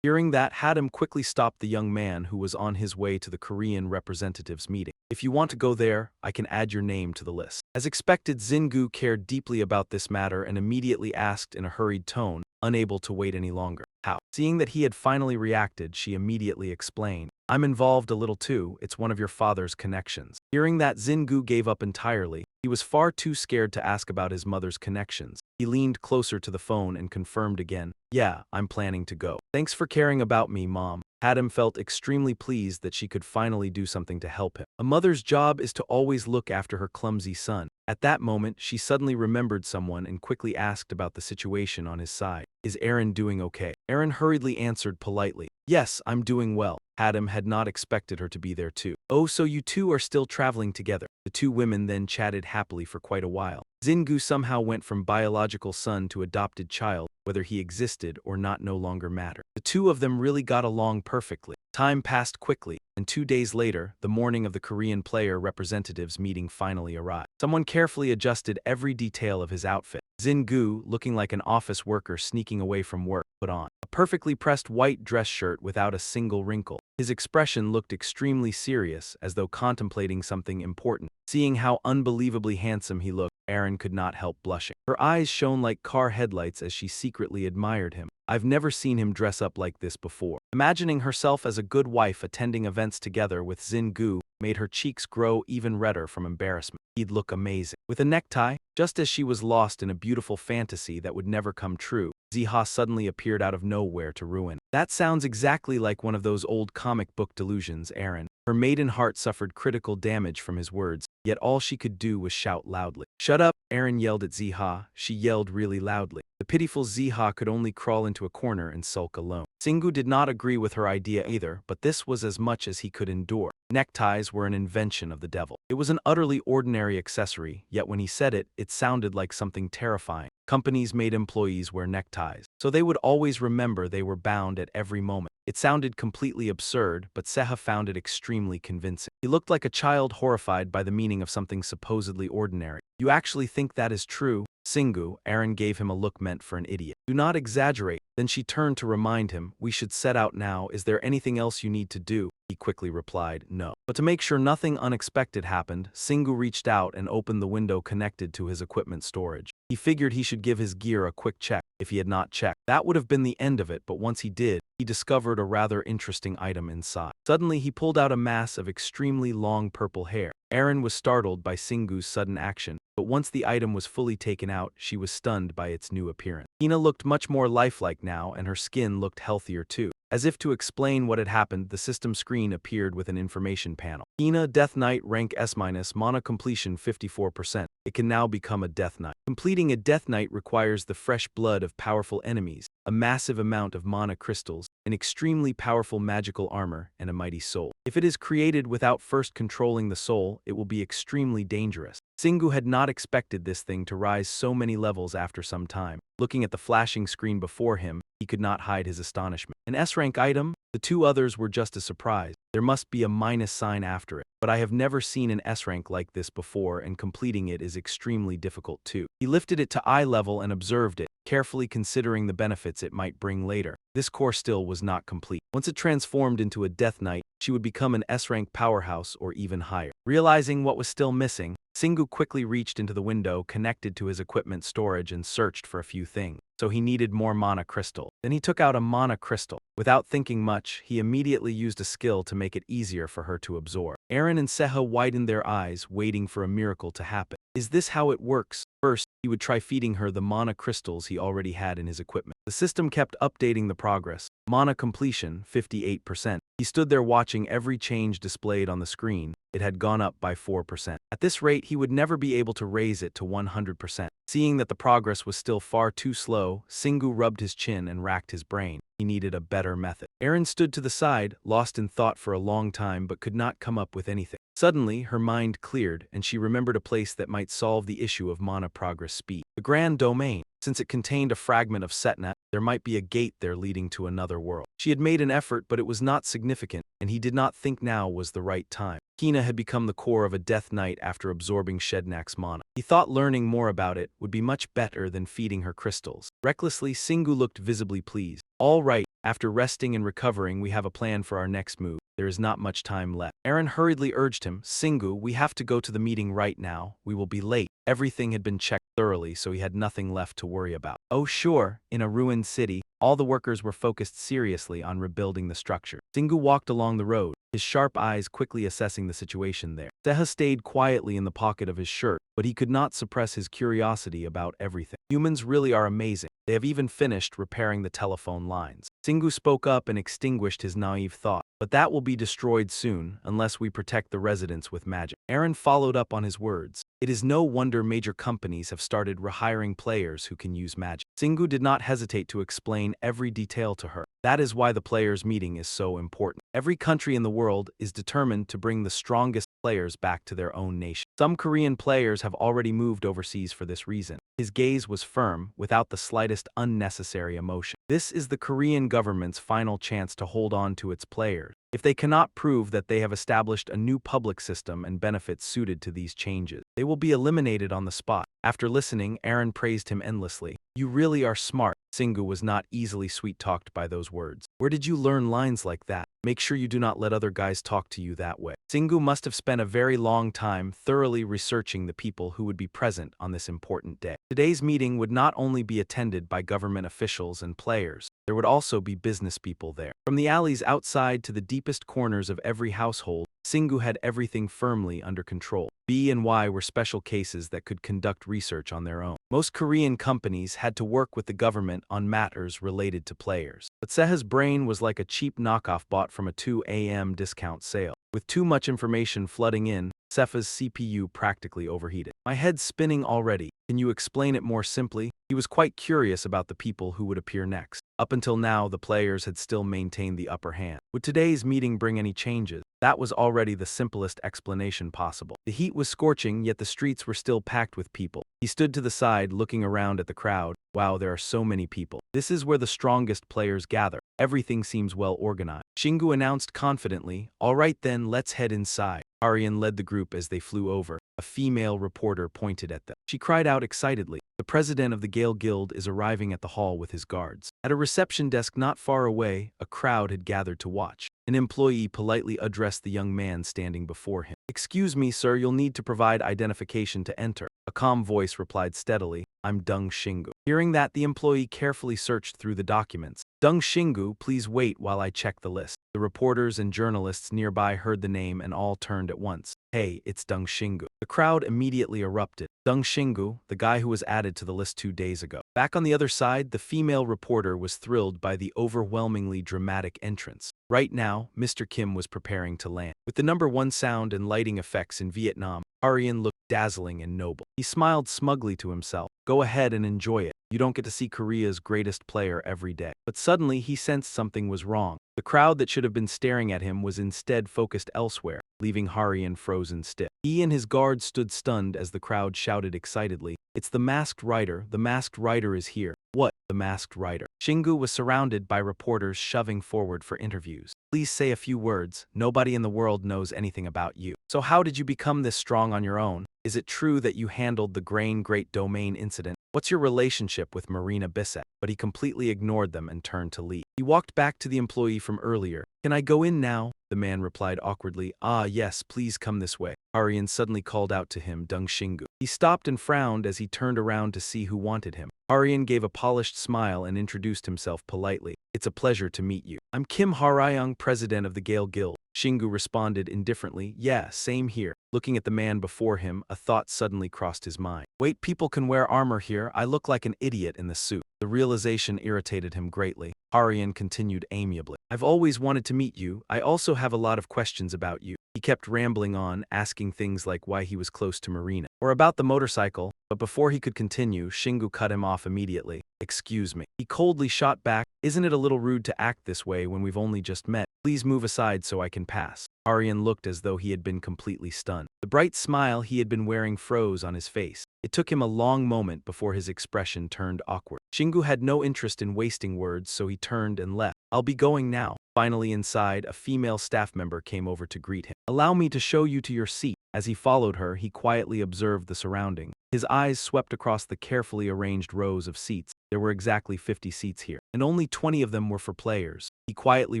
Hearing that, Hadam quickly stopped the young man who was on his way to the Korean representatives meeting. If you want to go there, I can add your name to the list. As expected, Zingu cared deeply about this matter and immediately asked in a hurried tone, unable to wait any longer. How? Seeing that he had finally reacted, she immediately explained. I'm involved a little too, it's one of your father's connections. Hearing that, Zingu gave up entirely. He was far too scared to ask about his mother's connections. He leaned closer to the phone and confirmed again. Yeah, I'm planning to go. Thanks for caring about me, Mom. Hadam felt extremely pleased that she could finally do something to help him. A mother's job is to always look after her clumsy son. At that moment, she suddenly remembered someone and quickly asked about the situation on his side. Is Aaron doing okay? Aaron hurriedly answered politely. Yes, I'm doing well. Hadam had not expected her to be there too. Oh, so you two are still traveling together. The two women then chatted happily for quite a while. Zingu somehow went from biological son to adopted child, whether he existed or not no longer mattered. The two of them really got along perfectly. Time passed quickly, and 2 days later, the morning of the Korean player representatives meeting finally arrived. Someone carefully adjusted every detail of his outfit. Zingu, looking like an office worker sneaking away from work, put on a perfectly pressed white dress shirt without a single wrinkle. His expression looked extremely serious, as though contemplating something important. Seeing how unbelievably handsome he looked, Aaron could not help blushing. Her eyes shone like car headlights as she secretly admired him. I've never seen him dress up like this before. Imagining herself as a good wife attending events together with Zingu made her cheeks grow even redder from embarrassment. He'd look amazing. With a necktie, just as she was lost in a beautiful fantasy that would never come true, Ziha suddenly appeared out of nowhere to ruin. That sounds exactly like one of those old comic book delusions, Aaron. Her maiden heart suffered critical damage from his words, yet all she could do was shout loudly. Shut up, Aaron yelled at Ziha. She yelled really loudly. The pitiful Ziha could only crawl into a corner and sulk alone. Singu did not agree with her idea either, but this was as much as he could endure. Neckties were an invention of the devil. It was an utterly ordinary accessory, yet when he said it, it sounded like something terrifying. Companies made employees wear neckties, so they would always remember they were bound at every moment. It sounded completely absurd, but Seha found it extremely convincing. He looked like a child horrified by the meaning of something supposedly ordinary. You actually think that is true? Singu, Aaron gave him a look meant for an idiot. Do not exaggerate. Then she turned to remind him, we should set out now. Is there anything else you need to do? He quickly replied, no. But to make sure nothing unexpected happened, Singu reached out and opened the window connected to his equipment storage. He figured he should give his gear a quick check if he had not checked. That would have been the end of it, but once he did, he discovered a rather interesting item inside. Suddenly, he pulled out a mass of extremely long purple hair. Aaron was startled by Singu's sudden action, but once the item was fully taken out, she was stunned by its new appearance. Hina looked much more lifelike now, and her skin looked healthier too. As if to explain what had happened, the system screen appeared with an information panel. Hina, Death Knight, rank S-, mana completion 54%. It can now become a Death Knight. Completing a Death Knight requires the fresh blood of powerful enemies, a massive amount of mana crystals, an extremely powerful magical armor, and a mighty soul. If it is created without first controlling the soul, it will be extremely dangerous. Singu had not expected this thing to rise so many levels after some time. Looking at the flashing screen before him, he could not hide his astonishment. An S-rank item? The two others were just as surprised. There must be a minus sign after it. But I have never seen an S-rank like this before, and completing it is extremely difficult too. He lifted it to eye level and observed it, carefully considering the benefits it might bring later. This core still was not complete. Once it transformed into a Death Knight, she would become an S-rank powerhouse or even higher. Realizing what was still missing, Singu quickly reached into the window connected to his equipment storage and searched for a few things. So he needed more mana crystal. Then he took out a mana crystal. Without thinking much, he immediately used a skill to make it easier for her to absorb. Aaron and Seha widened their eyes, waiting for a miracle to happen. Is this how it works? First, he would try feeding her the mana crystals he already had in his equipment. The system kept updating the progress. Mana completion, 58%. He stood there watching every change displayed on the screen. It had gone up by 4%. At this rate, he would never be able to raise it to 100%. Seeing that the progress was still far too slow, Singu rubbed his chin and racked his brain. He needed a better method. Aaron stood to the side, lost in thought for a long time but could not come up with anything. Suddenly, her mind cleared, and she remembered a place that might solve the issue of mana progress speed. The Grand Domain. Since it contained a fragment of Setnet, there might be a gate there leading to another world. She had made an effort, but it was not significant, and he did not think now was the right time. Hina had become the core of a Death Knight after absorbing Shednak's mana. He thought learning more about it would be much better than feeding her crystals. Recklessly, Singu looked visibly pleased. All right, after resting and recovering, we have a plan for our next move. There is not much time left. Aaron hurriedly urged him, Singu, we have to go to the meeting right now. We will be late. Everything had been checked thoroughly, so he had nothing left to worry about. Oh sure, in a ruined city, all the workers were focused seriously on rebuilding the structure. Singu walked along the road, his sharp eyes quickly assessing the situation there. Seha stayed quietly in the pocket of his shirt, but he could not suppress his curiosity about everything. Humans really are amazing. They have even finished repairing the telephone lines. Singu spoke up and extinguished his naive thought. But that will be destroyed soon, unless we protect the residents with magic. Aaron followed up on his words. It is no wonder major companies have started rehiring players who can use magic. Singu did not hesitate to explain every detail to her. That is why the players' meeting is so important. Every country in the world is determined to bring the strongest players back to their own nation. Some Korean players have already moved overseas for this reason. His gaze was firm, without the slightest unnecessary emotion. This is the Korean government's final chance to hold on to its players. If they cannot prove that they have established a new public system and benefits suited to these changes, they will be eliminated on the spot. After listening, Aaron praised him endlessly. You really are smart. Singu was not easily sweet-talked by those words. Where did you learn lines like that? Make sure you do not let other guys talk to you that way. Singu must have spent a very long time thoroughly researching the people who would be present on this important day. Today's meeting would not only be attended by government officials and players, there would also be business people there. From the alleys outside to the deepest corners of every household, Singu had everything firmly under control. B and Y were special cases that could conduct research on their own. Most Korean companies had to work with the government on matters related to players. But Seha's brain was like a cheap knockoff bought from a 2 a.m. discount sale. With too much information flooding in, Sefa's CPU practically overheated. My head's spinning already. Can you explain it more simply? He was quite curious about the people who would appear next. Up until now, the players had still maintained the upper hand. Would today's meeting bring any changes? That was already the simplest explanation possible. The heat was scorching, yet the streets were still packed with people. He stood to the side, looking around at the crowd. Wow, there are so many people. This is where the strongest players gather. Everything seems well organized. Shingu announced confidently, all right then, let's head inside. Aryan led the group as they flew over. A female reporter pointed at them. She cried out excitedly. The president of the Gale Guild is arriving at the hall with his guards. At a reception desk not far away, a crowd had gathered to watch. An employee politely addressed the young man standing before him. Excuse me, sir, you'll need to provide identification to enter. A calm voice replied steadily, I'm Dung Shingu. Hearing that, the employee carefully searched through the documents. Dung Xingu, please wait while I check the list. The reporters and journalists nearby heard the name and all turned at once. Hey, it's Dung Xingu. The crowd immediately erupted. Dung Xingu, the guy who was added to the list 2 days ago. Back on the other side, the female reporter was thrilled by the overwhelmingly dramatic entrance. Right now, Mr. Kim was preparing to land. With the #1 sound and lighting effects in Vietnam, Aryan looked dazzling and noble. He smiled smugly to himself. Go ahead and enjoy it. You don't get to see Korea's greatest player every day. But suddenly he sensed something was wrong. The crowd that should have been staring at him was instead focused elsewhere, leaving Harian frozen stiff. He and his guards stood stunned as the crowd shouted excitedly, "It's the masked rider! The masked rider is here!" What? The masked rider? Xingu was surrounded by reporters shoving forward for interviews. Please say a few words. Nobody in the world knows anything about you. So how did you become this strong on your own? Is it true that you handled the Grain Great Domain incident? What's your relationship with Marina Bissett? But he completely ignored them and turned to leave. He walked back to the employee from earlier. Can I go in now? The man replied awkwardly, Ah yes, please come this way. Aryan suddenly called out to him, Dung Xingu. He stopped and frowned as he turned around to see who wanted him. Aryan gave a polished smile and introduced himself politely. It's a pleasure to meet you. I'm Kim Harayong, president of the Gale Guild. Xingu responded indifferently, Yeah, same here. Looking at the man before him, a thought suddenly crossed his mind. Wait, people can wear armor here. I look like an idiot in the suit. The realization irritated him greatly. Aryan continued amiably. I've always wanted to meet you. I also have a lot of questions about you. He kept rambling on, asking things like why he was close to Marina, or about the motorcycle, but before he could continue, Xingu cut him off immediately. Excuse me. He coldly shot back, Isn't it a little rude to act this way when we've only just met? Please move aside so I can pass. Aryan looked as though he had been completely stunned. The bright smile he had been wearing froze on his face. It took him a long moment before his expression turned awkward. Xingu had no interest in wasting words, so he turned and left. I'll be going now. Finally inside, a female staff member came over to greet him. Allow me to show you to your seat. As he followed her, he quietly observed the surroundings. His eyes swept across the carefully arranged rows of seats. There were exactly 50 seats here, and only 20 of them were for players. He quietly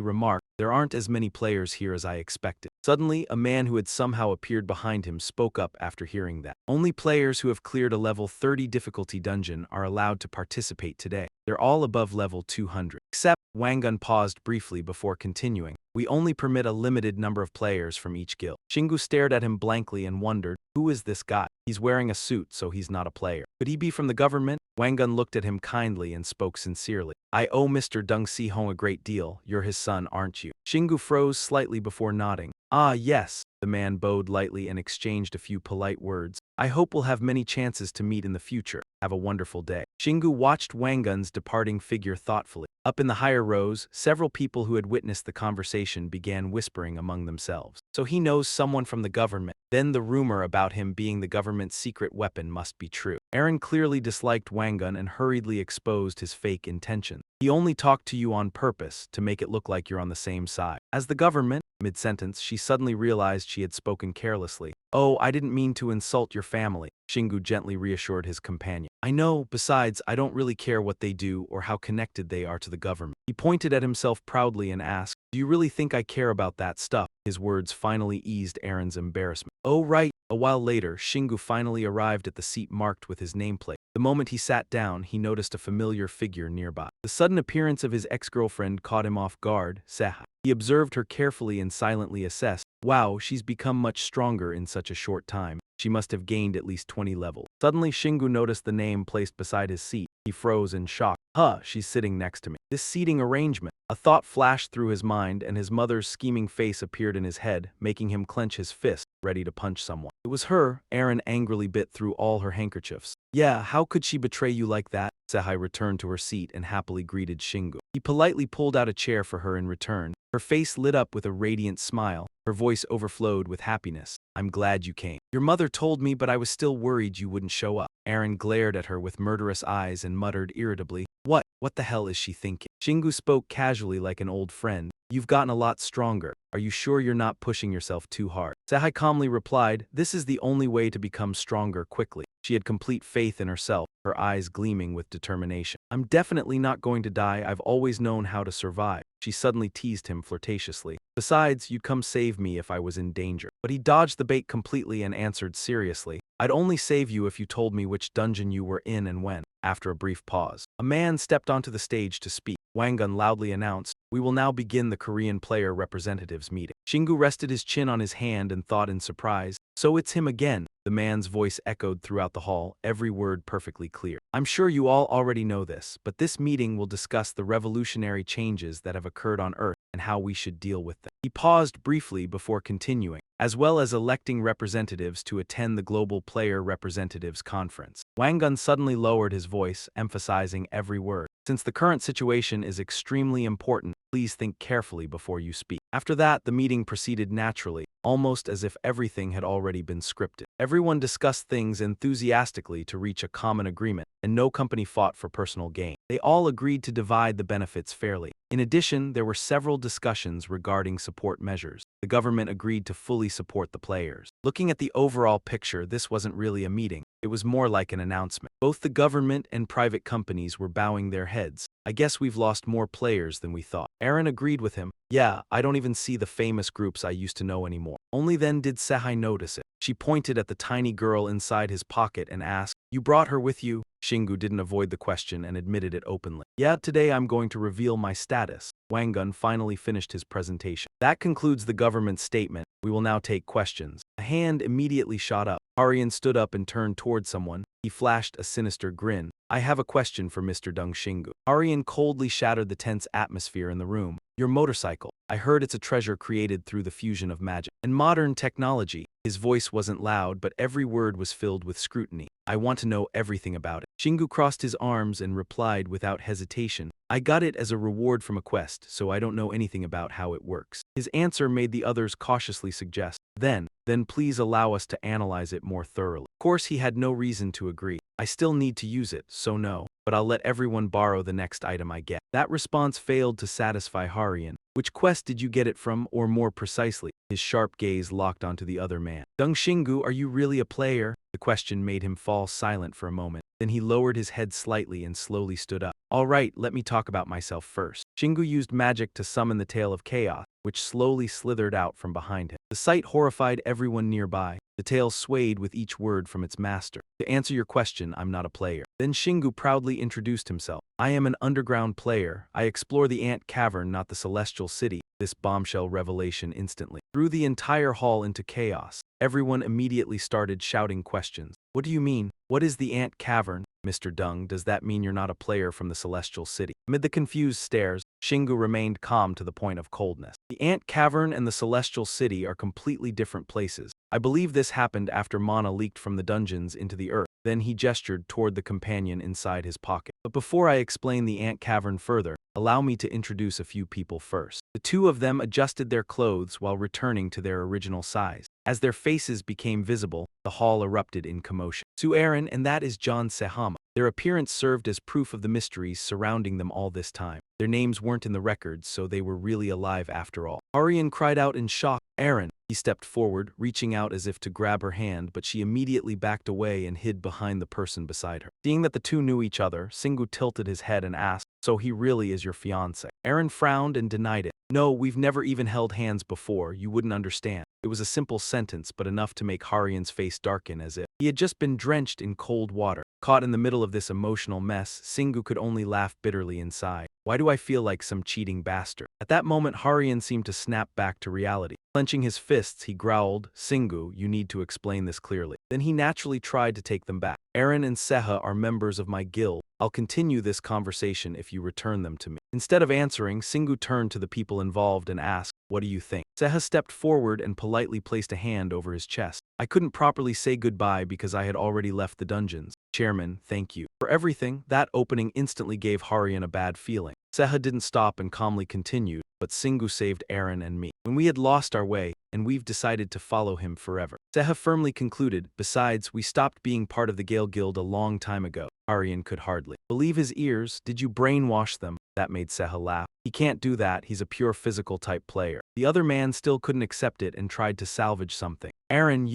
remarked, There aren't as many players here as I expected. Suddenly, a man who had somehow appeared behind him spoke up after hearing that. Only players who have cleared a level 30 difficulty dungeon are allowed to participate today. They're all above level 200. Except, Wangun paused briefly before continuing. We only permit a limited number of players from each guild. Xingu stared at him blankly and wondered, who is this guy? He's wearing a suit, so he's not a player. Could he be from the government? Wangun looked at him kindly and spoke sincerely. I owe Mr. Dung Si-hong a great deal. You're his son, aren't you? Xingu froze slightly before nodding. Ah, yes. The man bowed lightly and exchanged a few polite words. I hope we'll have many chances to meet in the future. Have a wonderful day. Xingu watched Wangun's departing figure thoughtfully. Up in the higher rows, several people who had witnessed the conversation began whispering among themselves. So he knows someone from the government. Then the rumor about him being the government's secret weapon must be true. Aaron clearly disliked Wangun and hurriedly exposed his fake intentions. He only talked to you on purpose, to make it look like you're on the same side. As the government, mid-sentence, she suddenly realized she had spoken carelessly. Oh, I didn't mean to insult your family. Xingu gently reassured his companion. I know, besides, I don't really care what they do or how connected they are to the government. He pointed at himself proudly and asked, Do you really think I care about that stuff? His words finally eased Aaron's embarrassment. Oh, right. A while later, Xingu finally arrived at the seat marked with his nameplate. The moment he sat down, he noticed a familiar figure nearby. The sudden appearance of his ex-girlfriend caught him off guard, Seha. He observed her carefully and silently assessed, Wow, she's become much stronger in such a short time. She must have gained at least 20 levels. Suddenly, Xingu noticed the name placed beside his seat. He froze in shock. She's sitting next to me. This seating arrangement. A thought flashed through his mind, and his mother's scheming face appeared in his head, making him clench his fist, ready to punch someone. It was her. Aaron angrily bit through all her handkerchiefs. Yeah, how could she betray you like that? Sehai returned to her seat and happily greeted Xingu. He politely pulled out a chair for her in return. Her face lit up with a radiant smile. Her voice overflowed with happiness. I'm glad you came. Your mother told me, but I was still worried you wouldn't show up. Aaron glared at her with murderous eyes and muttered irritably, What the hell is she thinking? Xingu spoke casually like an old friend. You've gotten a lot stronger. Are you sure you're not pushing yourself too hard? Sehai calmly replied, this is the only way to become stronger quickly. She had complete faith in herself, her eyes gleaming with determination. I'm definitely not going to die. I've always known how to survive. She suddenly teased him flirtatiously. Besides, you'd come save me if I was in danger. But he dodged the bait completely and answered seriously, I'd only save you if you told me which dungeon you were in and when. After a brief pause, a man stepped onto the stage to speak. Wangun loudly announced, we will now begin the Korean player representatives meeting. Shingu rested his chin on his hand and thought in surprise, so it's him again. The man's voice echoed throughout the hall, every word perfectly clear. I'm sure you all already know this, but this meeting will discuss the revolutionary changes that have occurred on Earth and how we should deal with them. He paused briefly before continuing, as well as electing representatives to attend the Global Player Representatives Conference. Wangun suddenly lowered his voice, emphasizing every word. Since the current situation is extremely important, please think carefully before you speak. After that, the meeting proceeded naturally, almost as if everything had already been scripted. Everyone discussed things enthusiastically to reach a common agreement, and no company fought for personal gain. They all agreed to divide the benefits fairly. In addition, there were several discussions regarding support measures. The government agreed to fully support the players. Looking at the overall picture, this wasn't really a meeting. It was more like an announcement. Both the government and private companies were bowing their heads. I guess we've lost more players than we thought. Aaron agreed with him. Yeah, I don't even see the famous groups I used to know anymore. Only then did Sehai notice it. She pointed at the tiny girl inside his pocket and asked, you brought her with you? Shingu didn't avoid the question and admitted it openly. Yeah, today I'm going to reveal my status. Wangun finally finished his presentation. That concludes the government's statement. We will now take questions. A hand immediately shot up. Aryan stood up and turned toward someone. He flashed a sinister grin. I have a question for Mr. Dung Shingu. Aryan coldly shattered the tense atmosphere in the room. Your motorcycle. I heard it's a treasure created through the fusion of magic and modern technology. His voice wasn't loud, but every word was filled with scrutiny. I want to know everything about it. Shingu crossed his arms and replied without hesitation. I got it as a reward from a quest, so I don't know anything about how it works. His answer made the others cautiously suggest, then please allow us to analyze it more thoroughly. Of course, he had no reason to agree. I still need to use it, so no, but I'll let everyone borrow the next item I get. That response failed to satisfy Harian. Which quest did you get it from, or more precisely? His sharp gaze locked onto the other man. Dung Shingu, are you really a player? The question made him fall silent for a moment. Then he lowered his head slightly and slowly stood up. All right, let me talk about myself first. Shingu used magic to summon the tail of chaos, which slowly slithered out from behind him. The sight horrified everyone nearby. The tail swayed with each word from its master. To answer your question, I'm not a player. Then Shingu proudly introduced himself. I am an underground player. I explore the ant cavern, not the celestial city. This bombshell revelation instantly threw the entire hall into chaos. Everyone immediately started shouting questions. What do you mean? What is the ant cavern? Mr. Dung, does that mean you're not a player from the celestial city? Amid the confused stares, Shingu remained calm to the point of coldness. The ant cavern and the celestial city are completely different places. I believe this happened after mana leaked from the dungeons into the earth. Then he gestured toward the companion inside his pocket. But before I explain the ant cavern further, allow me to introduce a few people first. The two of them adjusted their clothes while returning to their original size. As their faces became visible, the hall erupted in commotion. Suerin, and that is John Sehama. Their appearance served as proof of the mysteries surrounding them all this time. Their names weren't in the records, so they were really alive after all. Aryan cried out in shock, Aaron! He stepped forward, reaching out as if to grab her hand, but she immediately backed away and hid behind the person beside her. Seeing that the two knew each other, Shingu tilted his head and asked, so he really is your fiancé? Aaron frowned and denied it. No, we've never even held hands before, you wouldn't understand. It was a simple sentence, but enough to make Harian's face darken as if he had just been drenched in cold water. Caught in the middle of this emotional mess, Shingu could only laugh bitterly inside. Why do I feel like some cheating bastard? At that moment, Harian seemed to snap back to reality. Clenching his fists, he growled, Shingu, you need to explain this clearly. Then he naturally tried to take them back. Aaron and Seha are members of my guild. I'll continue this conversation if you return them to me. Instead of answering, Shingu turned to the people involved and asked, what do you think? Seha stepped forward and politely placed a hand over his chest. I couldn't properly say goodbye because I had already left the dungeons. Chairman, thank you for everything. That opening instantly gave Harian a bad feeling. Seha didn't stop and calmly continued, but Shingu saved Aaron and me. When we had lost our way, and we've decided to follow him forever. Seha firmly concluded, besides, we stopped being part of the Gale Guild a long time ago. Aryan could hardly believe his ears. Did you brainwash them? That made Seha laugh. He can't do that, he's a pure physical type player. The other man still couldn't accept it and tried to salvage something. Aaron,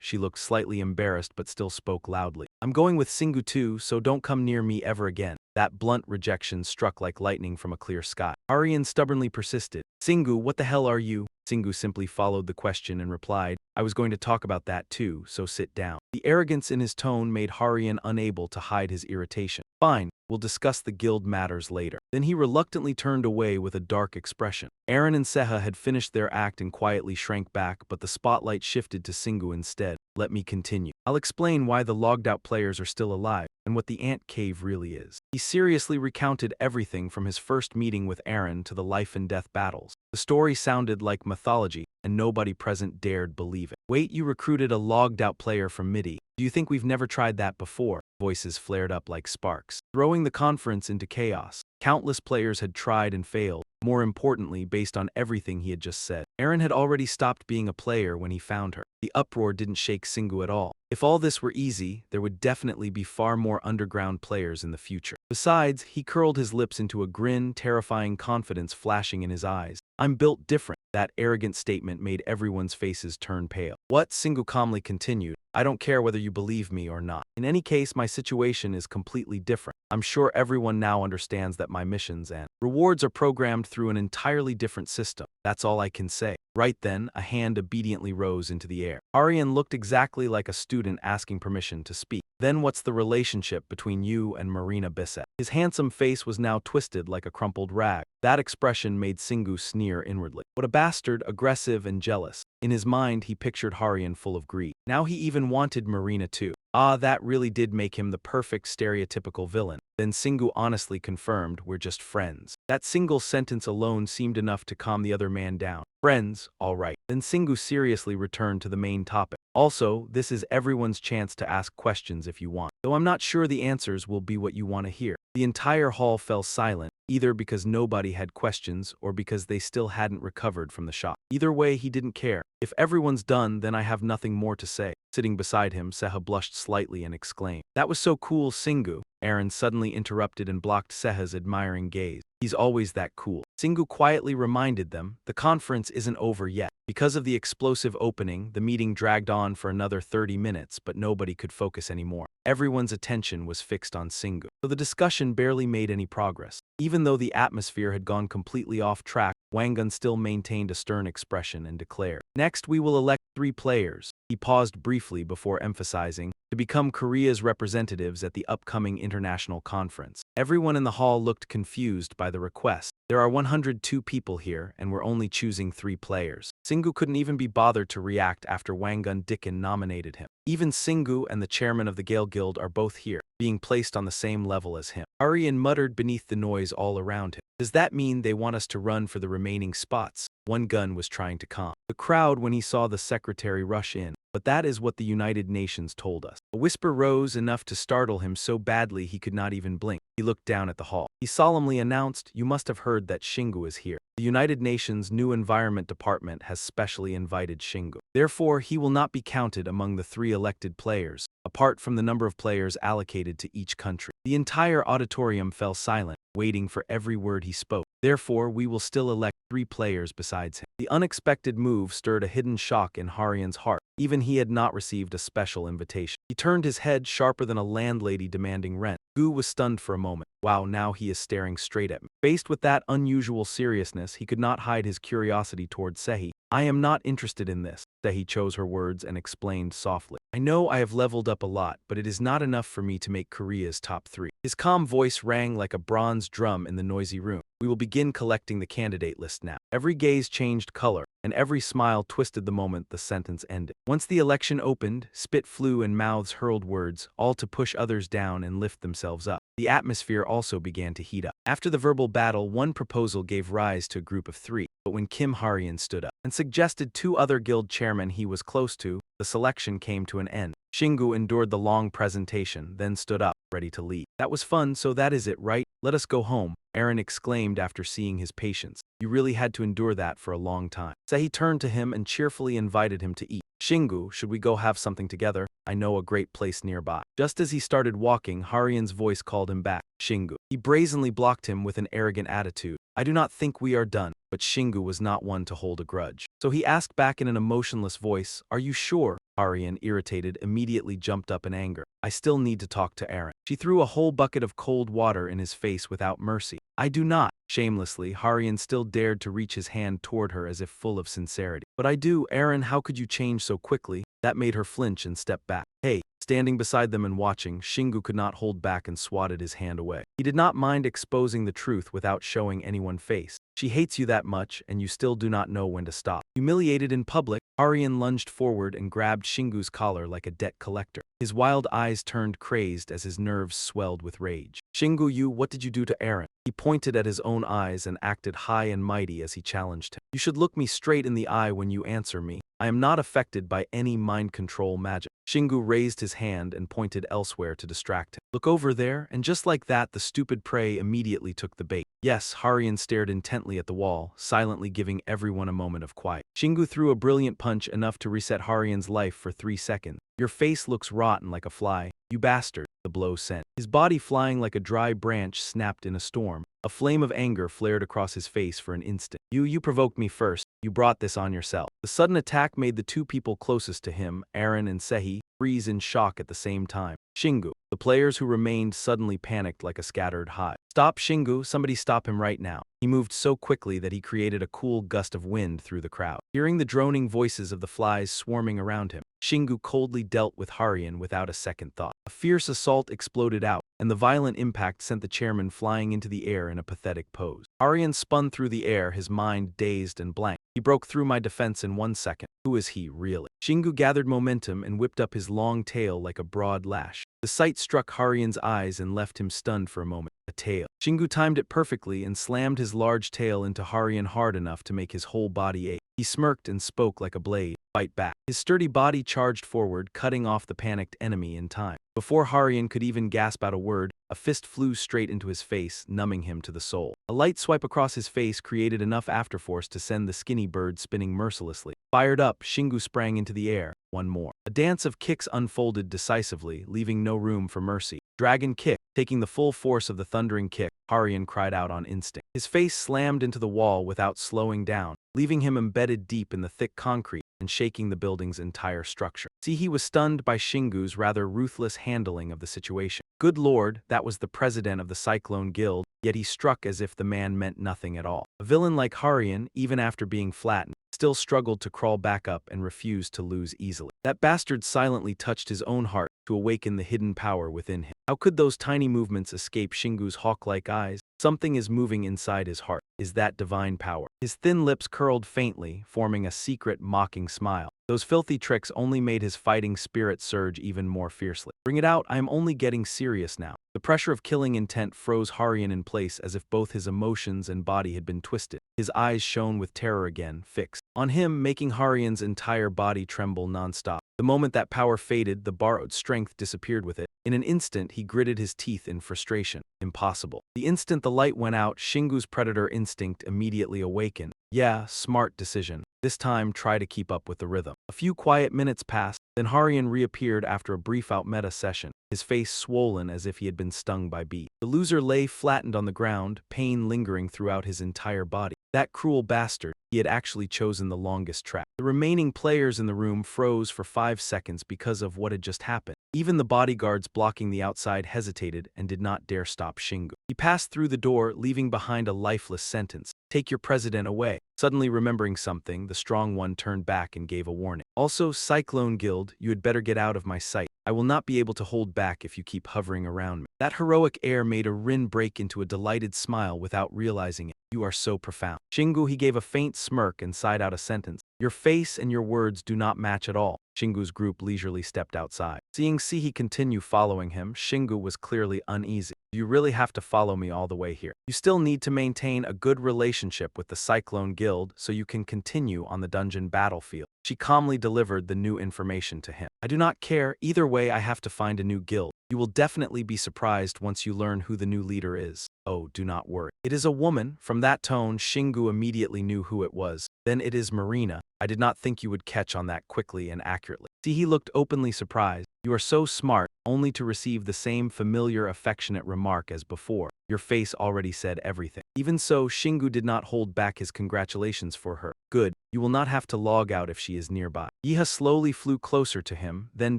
she looked slightly embarrassed but still spoke loudly. I'm going with Singu too, so don't come near me ever again. That blunt rejection struck like lightning from a clear sky. Aryan stubbornly persisted. Singu, what the hell are you? Singu simply followed the question and replied, I was going to talk about that too, so sit down. The arrogance in his tone made Harian unable to hide his irritation. Fine, we'll discuss the guild matters later. Then he reluctantly turned away with a dark expression. Aaron and Seha had finished their act and quietly shrank back, but the spotlight shifted to Singu instead. Let me continue. I'll explain why the logged-out players are still alive, and what the ant cave really is. He seriously recounted everything from his first meeting with Aaron to the life-and-death battles. The story sounded like mythology, and nobody present dared believe it. Wait, you recruited a logged-out player from MIDI. Do you think we've never tried that before? Voices flared up like sparks, throwing the conference into chaos. Countless players had tried and failed, more importantly based on everything he had just said. Aaron had already stopped being a player when he found her. The uproar didn't shake Singu at all. If all this were easy, there would definitely be far more underground players in the future. Besides, he curled his lips into a grin, terrifying confidence flashing in his eyes. I'm built different. That arrogant statement made everyone's faces turn pale. What? Singu calmly continued. I don't care whether you believe me or not. In any case, my situation is completely different. I'm sure everyone now understands that my missions and rewards are programmed through an entirely different system. That's all I can say. Right then, a hand obediently rose into the air. Aryan looked exactly like a student asking permission to speak. Then what's the relationship between you and Marina Bisset? His handsome face was now twisted like a crumpled rag. That expression made Singu sneer inwardly. What a bastard, aggressive and jealous. In his mind, he pictured Harian full of greed. Now he even wanted Marina too. Ah, that really did make him the perfect stereotypical villain. Then Singu honestly confirmed, we're just friends. That single sentence alone seemed enough to calm the other man down. Friends, all right. Then Singu seriously returned to the main topic. Also, this is everyone's chance to ask questions if you want, though I'm not sure the answers will be what you want to hear. The entire hall fell silent, either because nobody had questions or because they still hadn't recovered from the shock. Either way, he didn't care. If everyone's done, then I have nothing more to say. Sitting beside him, Seha blushed slightly and exclaimed, That was so cool, Singu. Aaron suddenly interrupted and blocked Seha's admiring gaze. He's always that cool. Singu quietly reminded them, the conference isn't over yet. Because of the explosive opening, the meeting dragged on for another 30 minutes, but nobody could focus anymore. Everyone's attention was fixed on Singu, so the discussion barely made any progress. Even though the atmosphere had gone completely off track, Wangun still maintained a stern expression and declared, Next we will elect 3 players. He paused briefly before emphasizing, to become Korea's representatives at the upcoming international conference. Everyone in the hall looked confused by the request. There are 102 people here, and we're only choosing 3 players. Singu couldn't even be bothered to react after Wangun Dicken nominated him. Even Singu and the chairman of the Gale Guild are both here, being placed on the same level as him. Aryan muttered beneath the noise all around him. Does that mean they want us to run for the remaining spots? One gun was trying to calm the crowd when he saw the secretary rush in. But that is what the United Nations told us. A whisper rose enough to startle him so badly he could not even blink. He looked down at the hall. He solemnly announced, You must have heard that Shingu is here. The United Nations' new Environment Department has specially invited Shingu. Therefore, he will not be counted among the 3 elected players, apart from the number of players allocated to each country. The entire auditorium fell silent, waiting for every word he spoke. Therefore, we will still elect 3 players besides him. The unexpected move stirred a hidden shock in Harian's heart. Even he had not received a special invitation. He turned his head sharper than a landlady demanding rent. Gu was stunned for a moment. Wow, now he is staring straight at me. Faced with that unusual seriousness, he could not hide his curiosity toward Sehi. I am not interested in this. Sehi chose her words and explained softly. I know I have leveled up a lot, but it is not enough for me to make Korea's top 3. His calm voice rang like a bronze drum in the noisy room. We will begin collecting the candidate list now. Every gaze changed color, and every smile twisted the moment the sentence ended. Once the election opened, spit flew and mouths hurled words, all to push others down and lift themselves up. The atmosphere also began to heat up. After the verbal battle, one proposal gave rise to a group of 3, but when Kim Harian stood up and suggested 2 other guild chairmen he was close to, the selection came to an end. Shingu endured the long presentation, then stood up, ready to leave. That was fun, so that is it, right? Let us go home, Aaron exclaimed after seeing his patience. You really had to endure that for a long time. Sehi turned to him and cheerfully invited him to eat. Shingu, should we go have something together? I know a great place nearby. Just as he started walking, Harian's voice called him back. Shingu. He brazenly blocked him with an arrogant attitude. I do not think we are done. But Shingu was not one to hold a grudge. So he asked back in an emotionless voice, are you sure? Harian, irritated, immediately jumped up in anger. I still need to talk to Aaron. She threw a whole bucket of cold water in his face without mercy. I do not. Shamelessly, Harian still dared to reach his hand toward her as if full of sincerity. But I do, Aaron, how could you change so quickly? That made her flinch and step back. Hey. Standing beside them and watching, Shingu could not hold back and swatted his hand away. He did not mind exposing the truth without showing anyone face. She hates you that much, and you still do not know when to stop. Humiliated in public, Aryan lunged forward and grabbed Shingu's collar like a debt collector. His wild eyes turned crazed as his nerves swelled with rage. Shingu, what did you do to Aaron? He pointed at his own eyes and acted high and mighty as he challenged him. You should look me straight in the eye when you answer me. I am not affected by any mind control magic. Shingu raised his hand and pointed elsewhere to distract him. Look over there, and just like that the stupid prey immediately took the bait. Yes, Harian stared intently at the wall, silently giving everyone a moment of quiet. Shingu threw a brilliant punch enough to reset Harian's life for 3 seconds. Your face looks rotten like a fly. You bastard, the blow sent. His body flying like a dry branch snapped in a storm. A flame of anger flared across his face for an instant. You provoked me first. You brought this on yourself. The sudden attack made the two people closest to him, Aaron and Sehi, freeze in shock at the same time. Shingu. The players who remained suddenly panicked like a scattered hive. Stop, Shingu, somebody stop him right now. He moved so quickly that he created a cool gust of wind through the crowd. Hearing the droning voices of the flies swarming around him, Shingu coldly dealt with Harian without a second thought. A fierce assault exploded out, and the violent impact sent the chairman flying into the air in a pathetic pose. Harian spun through the air, his mind dazed and blank. He broke through my defense in 1 second. Who is he, really? Shingu gathered momentum and whipped up his long tail like a broad lash. The sight struck Harian's eyes and left him stunned for a moment. A tail. Shingu timed it perfectly and slammed his large tail into Harian hard enough to make his whole body ache. He smirked and spoke like a blade. Fight back. His sturdy body charged forward, cutting off the panicked enemy in time. Before Harian could even gasp out a word, a fist flew straight into his face, numbing him to the soul. A light swipe across his face created enough afterforce to send the skinny bird spinning mercilessly. Fired up, Shingu sprang into the air. One more. A dance of kicks unfolded decisively, leaving no room for mercy. Dragon kick. Taking the full force of the thundering kick, Harian cried out on instinct. His face slammed into the wall without slowing down, leaving him embedded deep in the thick concrete and shaking the building's entire structure. See, he was stunned by Shingu's rather ruthless handling of the situation. Good lord, that was the president of the Cyclone Guild, yet he struck as if the man meant nothing at all. A villain like Harian, even after being flattened, still struggled to crawl back up and refused to lose easily. That bastard silently touched his own heart to awaken the hidden power within him. How could those tiny movements escape Shingu's hawk-like eyes? Something is moving inside his heart. Is that divine power? His thin lips curled faintly, forming a secret, mocking smile. Those filthy tricks only made his fighting spirit surge even more fiercely. Bring it out, I am only getting serious now. The pressure of killing intent froze Harian in place as if both his emotions and body had been twisted. His eyes shone with terror again, fixed on him, making Harian's entire body tremble nonstop. The moment that power faded, the borrowed strength disappeared with it. In an instant, he gritted his teeth in frustration. Impossible. The instant the light went out, Shingu's predator instinct immediately awakened. Yeah, smart decision. This time, try to keep up with the rhythm. A few quiet minutes passed, then Harian reappeared after a brief out-meta session, his face swollen as if he had been stung by bees. The loser lay flattened on the ground, pain lingering throughout his entire body. That cruel bastard, he had actually chosen the longest track. The remaining players in the room froze for 5 seconds because of what had just happened. Even the bodyguards blocking the outside hesitated and did not dare stop Shingu. He passed through the door, leaving behind a lifeless sentence. Take your president away. Suddenly remembering something, the strong one turned back and gave a warning. Also, Cyclone Guild, you had better get out of my sight. I will not be able to hold back if you keep hovering around me. That heroic air made Rin break into a delighted smile without realizing it. You are so profound. Shingu, he gave a faint smirk and sighed out a sentence. Your face and your words do not match at all. Shingu's group leisurely stepped outside. Seeing Sihi continue following him, Shingu was clearly uneasy. You really have to follow me all the way here. You still need to maintain a good relationship with the Cyclone Guild so you can continue on the dungeon battlefield. She calmly delivered the new information to him. I do not care, either way I have to find a new guild. You will definitely be surprised once you learn who the new leader is. Oh, do not worry. It is a woman. From that tone, Shingu immediately knew who it was. Then it is Marina. I did not think you would catch on that quickly and accurately. See, he looked openly surprised. You are so smart, only to receive the same familiar affectionate remark as before. Your face already said everything. Even so, Shingu did not hold back his congratulations for her. Good, you will not have to log out if she is nearby. Yiha slowly flew closer to him, then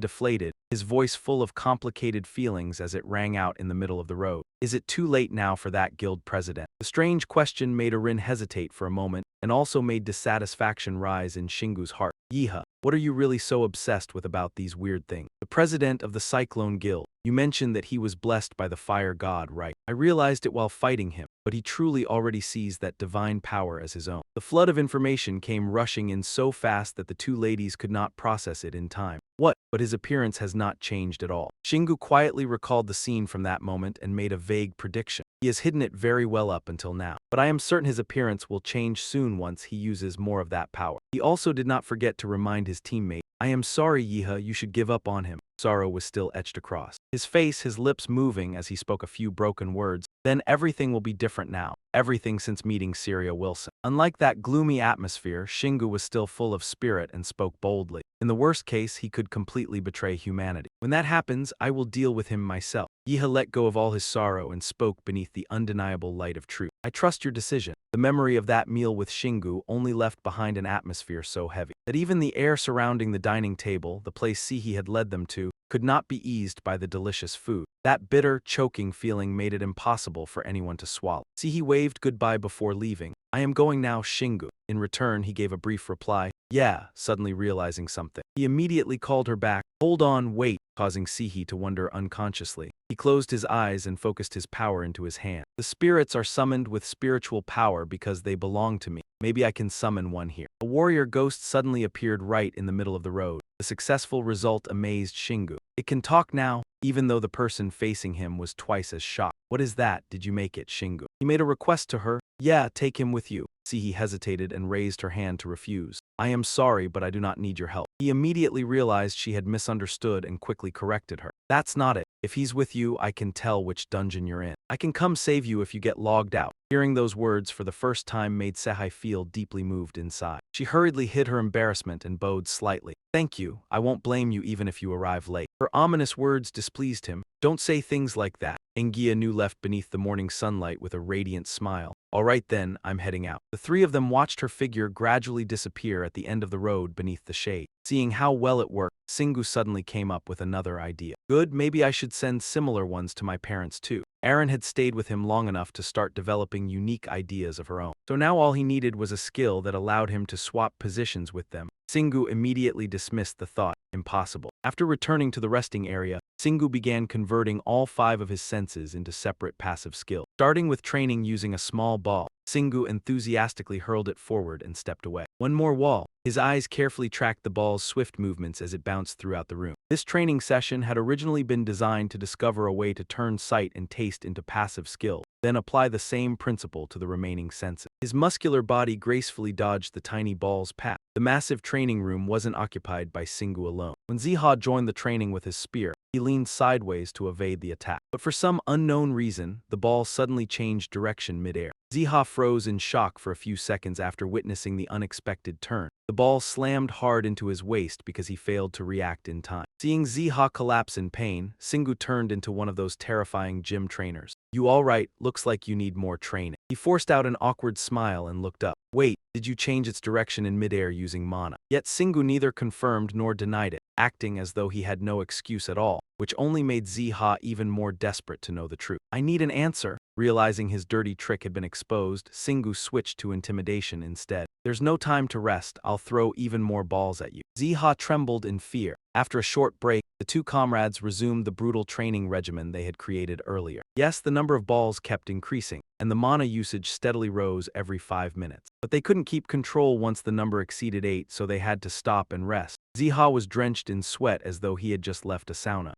deflated, his voice full of complicated feelings as it rang out in the middle of the road. Is it too late now for that guild president? The strange question made Arin hesitate for a moment, and also made dissatisfaction rise in Shingu's heart. Yiha, what are you really so obsessed with about these weird things? The president of the Cyclone Guild. You mentioned that he was blessed by the fire god, right? I realized it while fighting him, but he truly already sees that divine power as his own. The flood of information came rushing in so fast that the two ladies could not process it in time. What? But his appearance has not changed at all. Shingu quietly recalled the scene from that moment and made a vague prediction. He has hidden it very well up until now, but I am certain his appearance will change soon once he uses more of that power. He also did not forget to remind his teammate, I am sorry, Yiha, you should give up on him. Sorrow was still etched across his face, his lips moving as he spoke a few broken words. Then everything will be different now. Everything since meeting Syria Wilson. Unlike that gloomy atmosphere, Shingu was still full of spirit and spoke boldly. In the worst case, he could completely betray humanity. When that happens, I will deal with him myself. Yiha let go of all his sorrow and spoke beneath the undeniable light of truth. I trust your decision. The memory of that meal with Shingu only left behind an atmosphere so heavy that even the air surrounding the dining table, the place Sihi had led them to, could not be eased by the delicious food. That bitter, choking feeling made it impossible for anyone to swallow. Sihi waved goodbye before leaving. I am going now, Shingu. In return, he gave a brief reply. Yeah, suddenly realizing something. He immediately called her back. Hold on, wait, causing Sihi to wonder unconsciously. He closed his eyes and focused his power into his hand. The spirits are summoned with spiritual power because they belong to me. Maybe I can summon one here. A warrior ghost suddenly appeared right in the middle of the road. The successful result amazed Shingu. It can talk now, even though the person facing him was twice as shocked. What is that? Did you make it, Shingu? He made a request to her. Yeah, take him with you. Sihi hesitated and raised her hand to refuse. I am sorry, but I do not need your help. He immediately realized she had misunderstood and quickly corrected her. That's not it. If he's with you, I can tell which dungeon you're in. I can come save you if you get logged out. Hearing those words for the first time made Sehai feel deeply moved inside. She hurriedly hid her embarrassment and bowed slightly. Thank you. I won't blame you even if you arrive late. Her ominous words displeased him. Don't say things like that. Engia Nu left beneath the morning sunlight with a radiant smile. All right then, I'm heading out. The three of them watched her figure gradually disappear at the end of the road beneath the shade. Seeing how well it worked, Shingu suddenly came up with another idea. Good, maybe I should send similar ones to my parents too. Aaron had stayed with him long enough to start developing unique ideas of her own. So now all he needed was a skill that allowed him to swap positions with them. Shingu immediately dismissed the thought. Impossible. After returning to the resting area, Shingu began converting all 5 of his senses into separate passive skills. Starting with training using a small ball, Shingu enthusiastically hurled it forward and stepped away. One more wall. His eyes carefully tracked the ball's swift movements as it bounced throughout the room. This training session had originally been designed to discover a way to turn sight and taste into passive skill, then apply the same principle to the remaining senses. His muscular body gracefully dodged the tiny ball's path. The massive training room wasn't occupied by Shingu alone. When Ziha joined the training with his spear, he leaned sideways to evade the attack. But for some unknown reason, the ball suddenly changed direction mid-air. Ziha froze in shock for a few seconds after witnessing the unexpected turn. The ball slammed hard into his waist because he failed to react in time. Seeing Ziha collapse in pain, Shingu turned into one of those terrifying gym trainers. You all right? Looks like you need more training. He forced out an awkward smile and looked up. Wait, did you change its direction in midair using mana? Yet Shingu neither confirmed nor denied it, acting as though he had no excuse at all, which only made Ziha even more desperate to know the truth. I need an answer. Realizing his dirty trick had been exposed, Shingu switched to intimidation instead. There's no time to rest. I'll throw even more balls at you. Ziha trembled in fear. After a short break, the two comrades resumed the brutal training regimen they had created earlier. Yes, the number of balls kept increasing, and the mana usage steadily rose every 5 minutes. But they couldn't keep control once the number exceeded 8, so they had to stop and rest. Ziha was drenched in sweat as though he had just left a sauna.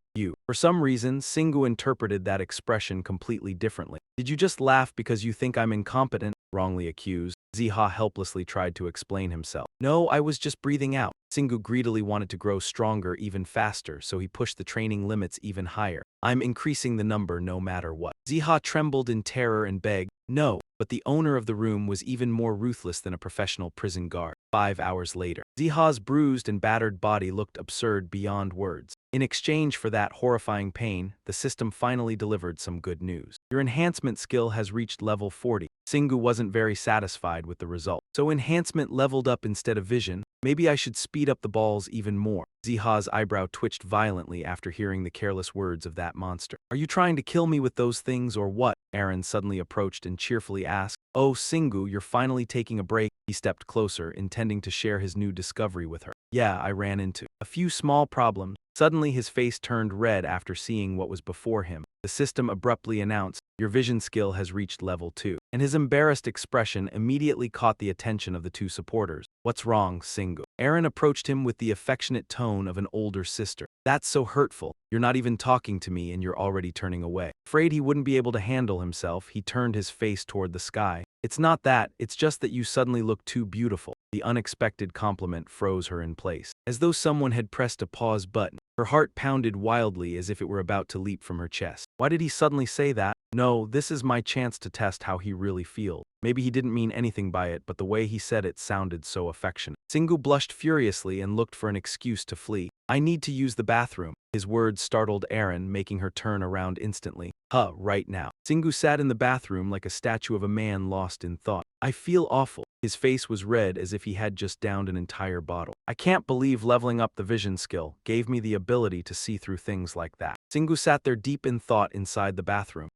For some reason, Shingu interpreted that expression completely differently. Did you just laugh because you think I'm incompetent? Wrongly accused, Ziha helplessly tried to explain himself. No, I was just breathing out. Shingu greedily wanted to grow stronger even faster, so he pushed the training limits even higher. I'm increasing the number no matter what. Ziha trembled in terror and begged, No, but the owner of the room was even more ruthless than a professional prison guard. 5 hours later, Ziha's bruised and battered body looked absurd beyond words. In exchange for that horrifying pain, the system finally delivered some good news. Your enhancement skill has reached level 40. Singu wasn't very satisfied with the result. So enhancement leveled up instead of vision. Maybe I should speed up the balls even more. Ziha's eyebrow twitched violently after hearing the careless words of that monster. Are you trying to kill me with those things or what? Aaron suddenly approached and cheerfully asked. Oh, Singu, you're finally taking a break. He stepped closer, intending to share his new discovery with her. Yeah, I ran into a few small problems. Suddenly his face turned red after seeing what was before him. The system abruptly announced, your vision skill has reached level 2. And his embarrassed expression immediately caught the attention of the two supporters. What's wrong, Singu? Aaron approached him with the affectionate tone of an older sister. That's so hurtful. You're not even talking to me and you're already turning away. Afraid he wouldn't be able to handle himself, he turned his face toward the sky. It's not that, it's just that you suddenly look too beautiful. The unexpected compliment froze her in place. As though someone had pressed a pause button, her heart pounded wildly as if it were about to leap from her chest. Why did he suddenly say that? No, this is my chance to test how he really feels. Maybe he didn't mean anything by it, but the way he said it sounded so affectionate. Singu blushed furiously and looked for an excuse to flee. I need to use the bathroom. His words startled Aaron, making her turn around instantly. Right now. Singu sat in the bathroom like a statue of a man lost in thought. I feel awful. His face was red as if he had just downed an entire bottle. I can't believe leveling up the vision skill gave me the ability to see through things like that. Singu sat there deep in thought inside the bathroom.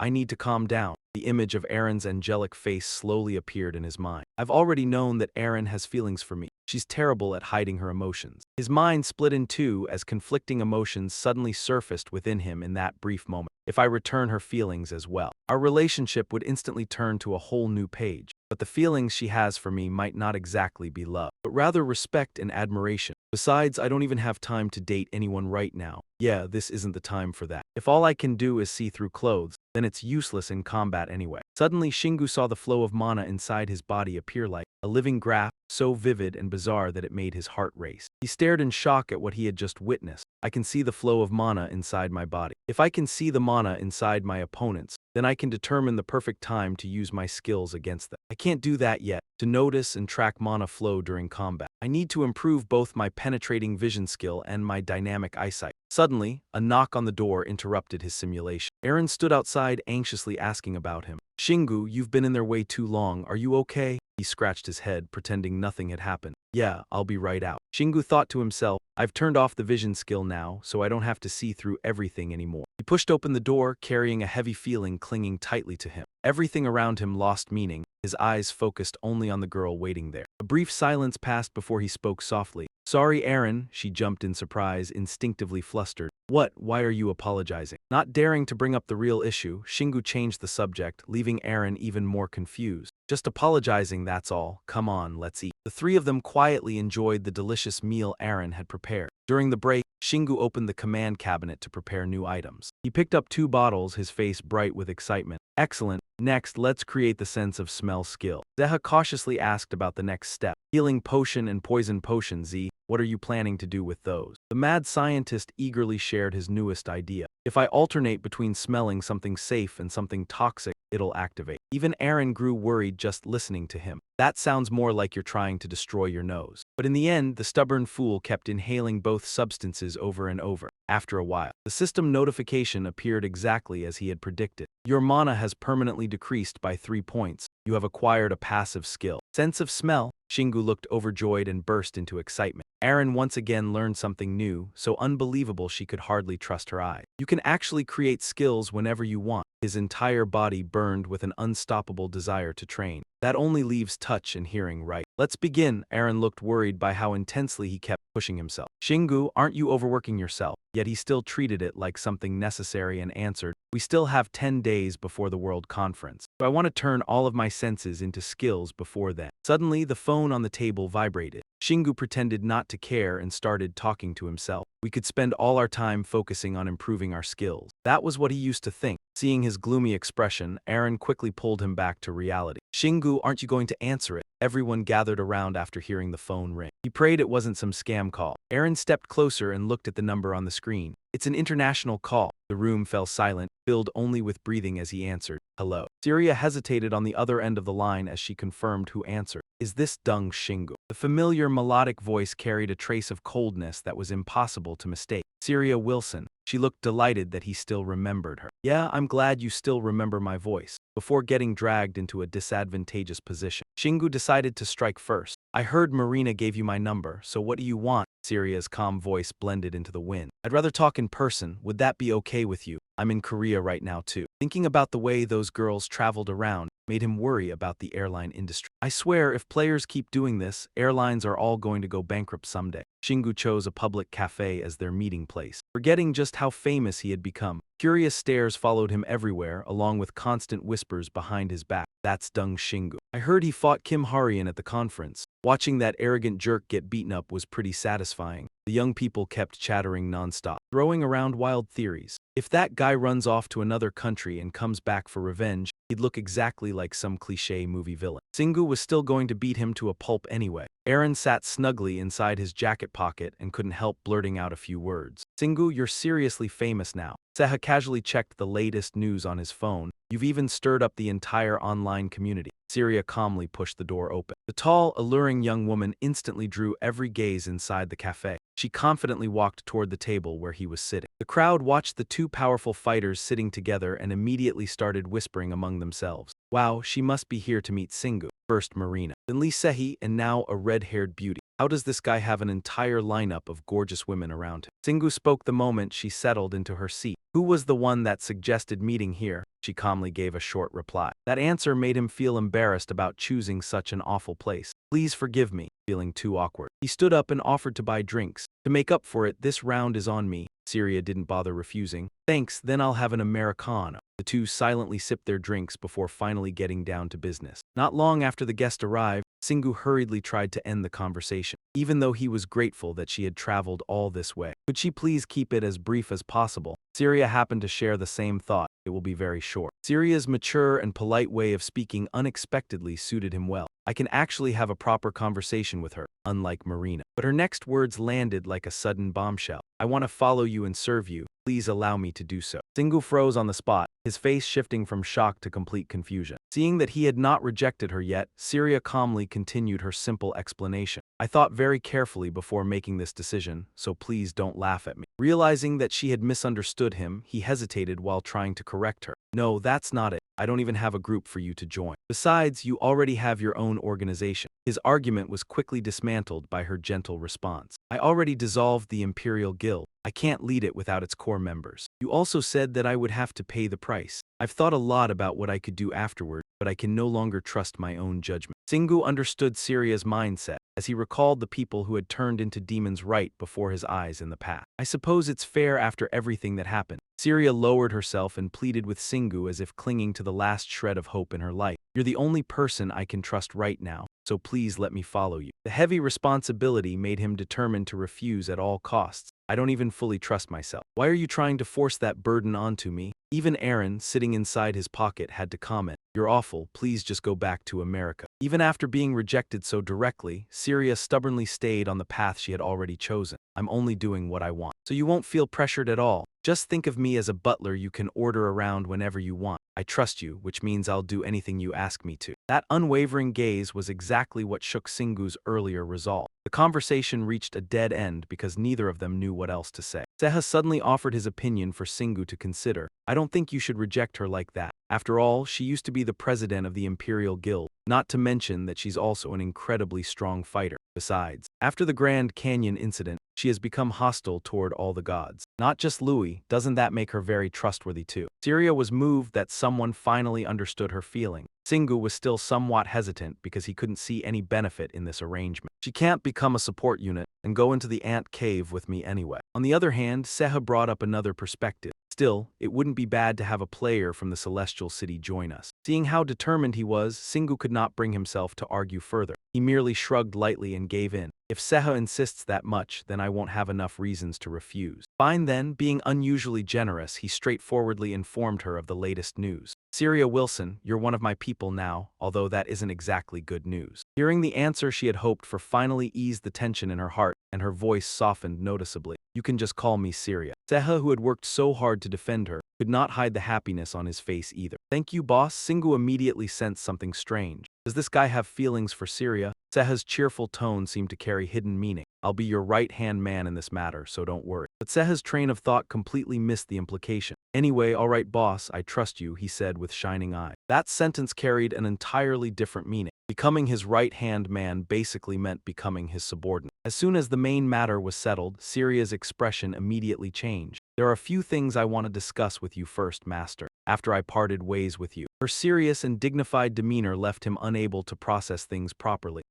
I need to calm down. The image of Aaron's angelic face slowly appeared in his mind. I've already known that Aaron has feelings for me. She's terrible at hiding her emotions. His mind split in two as conflicting emotions suddenly surfaced within him in that brief moment. If I return her feelings as well, our relationship would instantly turn to a whole new page. But the feelings she has for me might not exactly be love, but rather respect and admiration. Besides, I don't even have time to date anyone right now. Yeah, this isn't the time for that. If all I can do is see through clothes, then it's useless in combat anyway. Suddenly, Shingu saw the flow of mana inside his body appear like a living graph, so vivid and bizarre that it made his heart race. He stared in shock at what he had just witnessed. I can see the flow of mana inside my body. If I can see the mana inside my opponents, then I can determine the perfect time to use my skills against them. I can't do that yet. To notice and track mana flow during combat, I need to improve both my penetrating vision skill and my dynamic eyesight. Suddenly, a knock on the door interrupted his simulation. Aaron stood outside anxiously asking about him. Shingu, you've been in there way too long. Are you okay? He scratched his head, pretending nothing had happened. Yeah, I'll be right out. Shingu thought to himself, I've turned off the vision skill now, so I don't have to see through everything anymore. He pushed open the door, carrying a heavy feeling clinging tightly to him. Everything around him lost meaning, his eyes focused only on the girl waiting there. A brief silence passed before he spoke softly. Sorry, Aaron, she jumped in surprise, instinctively flustered. What? Why are you apologizing? Not daring to bring up the real issue, Shingu changed the subject, leaving Aaron even more confused. Just apologizing, that's all. Come on, let's eat. The three of them quietly enjoyed the delicious meal Aaron had prepared. During the break, Shingu opened the command cabinet to prepare new items. He picked up 2 bottles, his face bright with excitement. Excellent. Next, let's create the sense of smell skill. Zeha cautiously asked about the next step. Healing potion and poison potion, Z. What are you planning to do with those? The mad scientist eagerly shared his newest idea. If I alternate between smelling something safe and something toxic, it'll activate. Even Aaron grew worried just listening to him. That sounds more like you're trying to destroy your nose. But in the end, the stubborn fool kept inhaling both substances over and over. After a while, the system notification appeared exactly as he had predicted. Your mana has permanently decreased by 3 points. You have acquired a passive skill. Sense of smell. Shingu looked overjoyed and burst into excitement. Aaron once again learned something new, so unbelievable she could hardly trust her eyes. You can actually create skills whenever you want. His entire body burned with an unstoppable desire to train. That only leaves touch and hearing, right? Let's begin. Aaron looked worried by how intensely he kept pushing himself. Shingu, aren't you overworking yourself? Yet he still treated it like something necessary and answered, we still have 10 days before the World Conference, so I want to turn all of my senses into skills before then. Suddenly, the phone on the table vibrated. Shingu pretended not to care and started talking to himself. We could spend all our time focusing on improving our skills. That was what he used to think. Seeing his gloomy expression, Aaron quickly pulled him back to reality. Shingu, aren't you going to answer it? Everyone gathered around after hearing the phone ring. He prayed it wasn't some scam call. Aaron stepped closer and looked at the number on the screen. It's an international call. The room fell silent, filled only with breathing as he answered, hello. Syria hesitated on the other end of the line as she confirmed who answered. Is this Dung Shingu? The familiar melodic voice carried a trace of coldness that was impossible to mistake. Syria Wilson. She looked delighted that he still remembered her. Yeah, I'm glad you still remember my voice. Before getting dragged into a disadvantageous position, Shingu decided to strike first. I heard Marina gave you my number, so what do you want? Syria's calm voice blended into the wind. I'd rather talk in person. Would that be okay with you? I'm in Korea right now too. Thinking about the way those girls traveled around made him worry about the airline industry. I swear, if players keep doing this, airlines are all going to go bankrupt someday. Shingu chose a public cafe as their meeting place, forgetting just how famous he had become. Curious stares followed him everywhere, along with constant whispers behind his back. That's Dung Shingu. I heard he fought Kim Harian at the conference. Watching that arrogant jerk get beaten up was pretty satisfying. The young people kept chattering nonstop, throwing around wild theories. If that guy runs off to another country and comes back for revenge, he'd look exactly like some cliché movie villain. Shingu was still going to beat him to a pulp anyway. Aaron sat snugly inside his jacket pocket and couldn't help blurting out a few words. Shingu, you're seriously famous now. Seha casually checked the latest news on his phone. You've even stirred up the entire online community. Syria calmly pushed the door open. The tall, alluring young woman instantly drew every gaze inside the cafe. She confidently walked toward the table where he was sitting. The crowd watched the two powerful fighters sitting together and immediately started whispering among themselves. Wow, she must be here to meet Shingu. First Marina, then Lee Sehi, and now a red-haired beauty. How does this guy have an entire lineup of gorgeous women around him? Shingu spoke the moment she settled into her seat. Who was the one that suggested meeting here? She calmly gave a short reply. That answer made him feel embarrassed about choosing such an awful place. Please forgive me, feeling too awkward. He stood up and offered to buy drinks. To make up for it, this round is on me. Syria didn't bother refusing. Thanks, then I'll have an Americano. The two silently sipped their drinks before finally getting down to business. Not long after the guest arrived, Shingu hurriedly tried to end the conversation, even though he was grateful that she had traveled all this way. Could she please keep it as brief as possible? Syria happened to share the same thought. It will be very short. Syria's mature and polite way of speaking unexpectedly suited him well. I can actually have a proper conversation with her, unlike Marina. But her next words landed like a sudden bombshell. I want to follow you and serve you. Please allow me to do so. Shingu froze on the spot, his face shifting from shock to complete confusion. Seeing that he had not rejected her yet, Syria calmly continued her simple explanation. I thought very carefully before making this decision, so please don't laugh at me. Realizing that she had misunderstood him, he hesitated while trying to correct her. No, that's not it. I don't even have a group for you to join. Besides, you already have your own organization. His argument was quickly dismantled by her gentle response. I already dissolved the Imperial Guild. I can't lead it without its core members. You also said that I would have to pay the price. I've thought a lot about what I could do afterward, but I can no longer trust my own judgment. Shingu understood Syria's mindset, as he recalled the people who had turned into demons right before his eyes in the past. I suppose it's fair after everything that happened. Syria lowered herself and pleaded with Shingu as if clinging to the last shred of hope in her life. You're the only person I can trust right now, so please let me follow you. The heavy responsibility made him determined to refuse at all costs. I don't even fully trust myself. Why are you trying to force that burden onto me? Even Aaron, sitting inside his pocket, had to comment. You're awful, please just go back to America. Even after being rejected so directly, Syria stubbornly stayed on the path she had already chosen. I'm only doing what I want. So you won't feel pressured at all. Just think of me as a butler you can order around whenever you want. I trust you, which means I'll do anything you ask me to. That unwavering gaze was exactly what shook Shingu's earlier resolve. The conversation reached a dead end because neither of them knew what else to say. Seha suddenly offered his opinion for Shingu to consider. I don't think you should reject her like that. After all, she used to be the president of the Imperial Guild, not to mention that she's also an incredibly strong fighter. Besides, after the Grand Canyon incident, she has become hostile toward all the gods. Not just Louis, doesn't that make her very trustworthy too? Syria was moved that someone finally understood her feeling. Shingu was still somewhat hesitant because he couldn't see any benefit in this arrangement. She can't become a support unit and go into the ant cave with me anyway. On the other hand, Seha brought up another perspective. Still, it wouldn't be bad to have a player from the Celestial City join us. Seeing how determined he was, Shingu could not bring himself to argue further. He merely shrugged lightly and gave in. If Seha insists that much, then I won't have enough reasons to refuse. Fine then, being unusually generous, he straightforwardly informed her of the latest news. Syria Wilson, you're one of my people now, although that isn't exactly good news. Hearing the answer she had hoped for finally eased the tension in her heart, and her voice softened noticeably. You can just call me Syria. Seha, who had worked so hard to defend her, could not hide the happiness on his face either. Thank you, boss. Singu immediately sensed something strange. Does this guy have feelings for Syria? Seha's cheerful tone seemed to carry hidden meaning. I'll be your right-hand man in this matter, so don't worry. But Seha's train of thought completely missed the implication. Anyway, all right, boss, I trust you, he said with shining eye. That sentence carried an entirely different meaning. Becoming his right-hand man basically meant becoming his subordinate. As soon as the main matter was settled, Syria's expression immediately changed. There are a few things I want to discuss with you first, master. After I parted ways with you. Her serious and dignified demeanor left him unable to process things properly.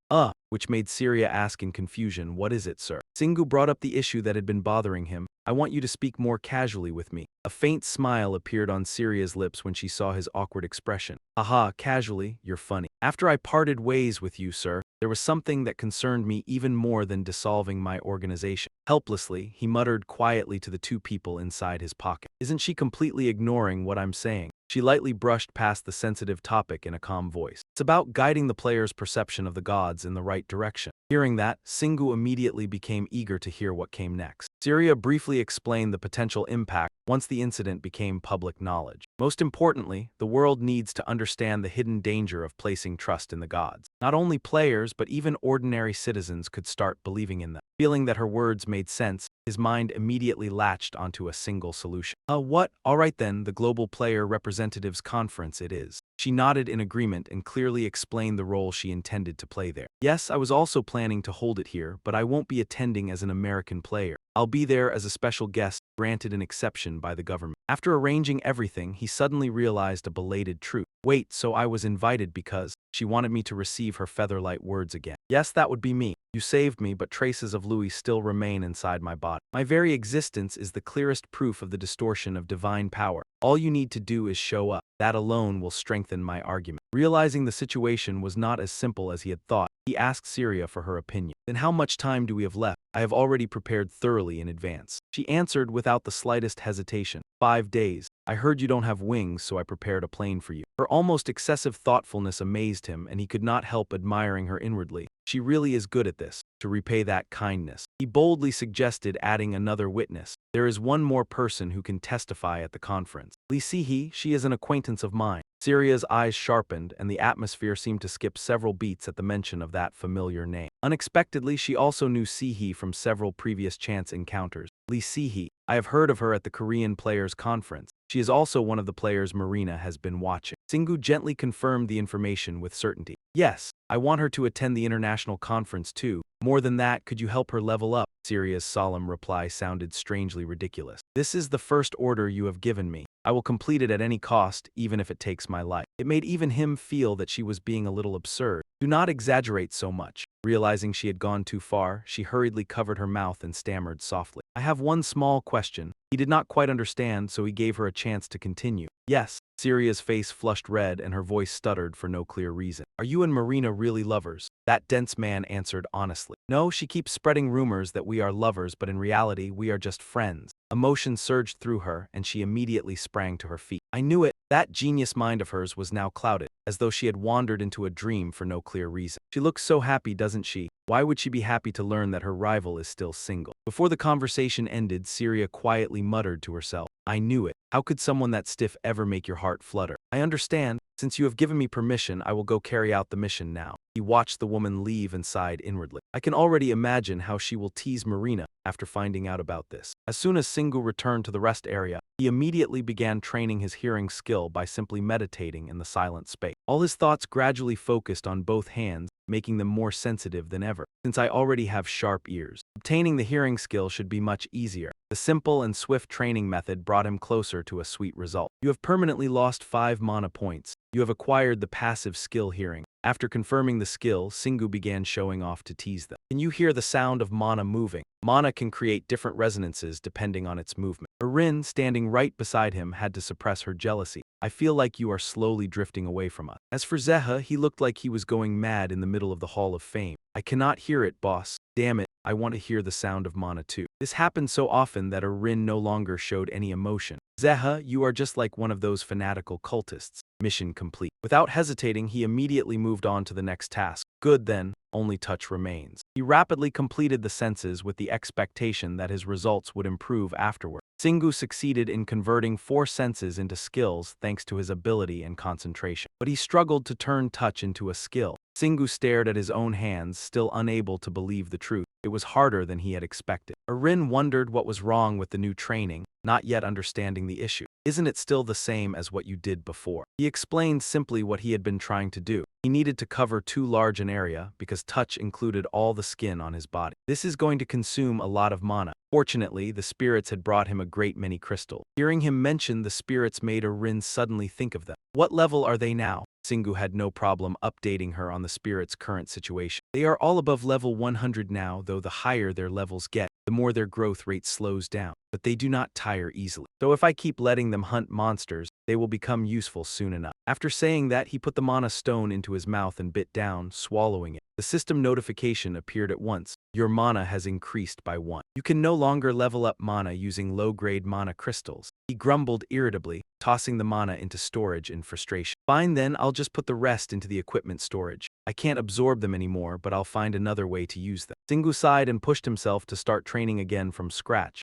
Which made Syria ask in confusion, what is it, sir? Singu brought up the issue that had been bothering him. I want you to speak more casually with me. A faint smile appeared on Syria's lips when she saw his awkward expression. Aha, casually, you're funny. After I parted ways with you, sir, there was something that concerned me even more than dissolving my organization. Helplessly, he muttered quietly to the two people inside his pocket. Isn't she completely ignoring what I'm saying? She lightly brushed past the sensitive topic in a calm voice. It's about guiding the player's perception of the gods in the right direction. Hearing that, Singu immediately became eager to hear what came next. Syria briefly explained the potential impact once the incident became public knowledge. Most importantly, the world needs to understand the hidden danger of placing trust in the gods. Not only players, but even ordinary citizens could start believing in them. Feeling that her words made sense, his mind immediately latched onto a single solution. What? All right then, the Global Player Representatives Conference it is. She nodded in agreement and clearly explained the role she intended to play there. Yes, I was also planning to hold it here, but I won't be attending as an American player. I'll be there as a special guest, granted an exception by the government. After arranging everything, he suddenly realized a belated truth. Wait, so I was invited because she wanted me to receive her featherlight words again. Yes, that would be me. You saved me, but traces of Louis still remain inside my body. My very existence is the clearest proof of the distortion of divine power. All you need to do is show up. That alone will strengthen my argument. Realizing the situation was not as simple as he had thought, he asked Syria for her opinion. Then how much time do we have left? I have already prepared thoroughly in advance. She answered without the slightest hesitation. 5 days. I heard you don't have wings, so I prepared a plane for you. Her almost excessive thoughtfulness amazed him, and he could not help admiring her inwardly. She really is good at this. To repay that kindness, he boldly suggested adding another witness. There is one more person who can testify at the conference. Li Sihi, she is an acquaintance of mine. Syria's eyes sharpened, and the atmosphere seemed to skip several beats at the mention of that familiar name. Unexpectedly, she also knew Sihi from several previous chance encounters. Li Sihi, I have heard of her at the Korean Players Conference. She is also one of the players Marina has been watching. Singu gently confirmed the information with certainty. Yes, I want her to attend the international conference too. More than that, could you help her level up? Syria's solemn reply sounded strangely ridiculous. This is the first order you have given me. I will complete it at any cost, even if it takes my life. It made even him feel that she was being a little absurd. Do not exaggerate so much. Realizing she had gone too far, she hurriedly covered her mouth and stammered softly. I have one small question. He did not quite understand, so he gave her a chance to continue. Yes. Syria's face flushed red and her voice stuttered for no clear reason. Are you and Marina really lovers? That dense man answered honestly. No, she keeps spreading rumors that we are lovers, but in reality, we are just friends. Emotion surged through her, and she immediately sprang to her feet. I knew it. That genius mind of hers was now clouded, as though she had wandered into a dream for no clear reason. She looks so happy, doesn't she? Why would she be happy to learn that her rival is still single? Before the conversation ended, Syria quietly muttered to herself, I knew it. How could someone that stiff ever make your heart flutter? I understand. Since you have given me permission, I will go carry out the mission now. He watched the woman leave and sighed inwardly. I can already imagine how she will tease Marina after finding out about this. As soon as Singu returned to the rest area, he immediately began training his hearing skill by simply meditating in the silent space. All his thoughts gradually focused on both hands, making them more sensitive than ever. Since I already have sharp ears, obtaining the hearing skill should be much easier. The simple and swift training method brought him closer to a sweet result. You have permanently lost 5 mana points. You have acquired the passive skill hearing. After confirming the skill, Singu began showing off to tease them. Can you hear the sound of mana moving? Mana can create different resonances depending on its movement. Erin, standing right beside him, had to suppress her jealousy. I feel like you are slowly drifting away from us. As for Zeha, he looked like he was going mad in the middle of the Hall of Fame. I cannot hear it, boss. Damn it, I want to hear the sound of mana too. This happened so often that Erin no longer showed any emotion. Zeha, you are just like one of those fanatical cultists. Mission complete. Without hesitating, he immediately moved on to the next task. Good then, only touch remains. He rapidly completed the senses with the expectation that his results would improve afterward. Singu succeeded in converting 4 senses into skills thanks to his ability and concentration. But he struggled to turn touch into a skill. Singu stared at his own hands, still unable to believe the truth. It was harder than he had expected. Erin wondered what was wrong with the new training, not yet understanding the issue. Isn't it still the same as what you did before? He explained simply what he had been trying to do. He needed to cover too large an area because touch included all the skin on his body. This is going to consume a lot of mana. Fortunately, the spirits had brought him a great many crystals. Hearing him mention the spirits made Erin suddenly think of them. What level are they now? Singu had no problem updating her on the spirits' current situation. They are all above level 100 now, though the higher their levels get, the more their growth rate slows down. But they do not tire easily. So if I keep letting them hunt monsters, they will become useful soon enough. After saying that, he put the mana stone into his mouth and bit down, swallowing it. The system notification appeared at once. Your mana has increased by 1. You can no longer level up mana using low-grade mana crystals. He grumbled irritably, tossing the mana into storage in frustration. Fine then, I'll just put the rest into the equipment storage. I can't absorb them anymore, but I'll find another way to use them. Singu sighed and pushed himself to start training again from scratch.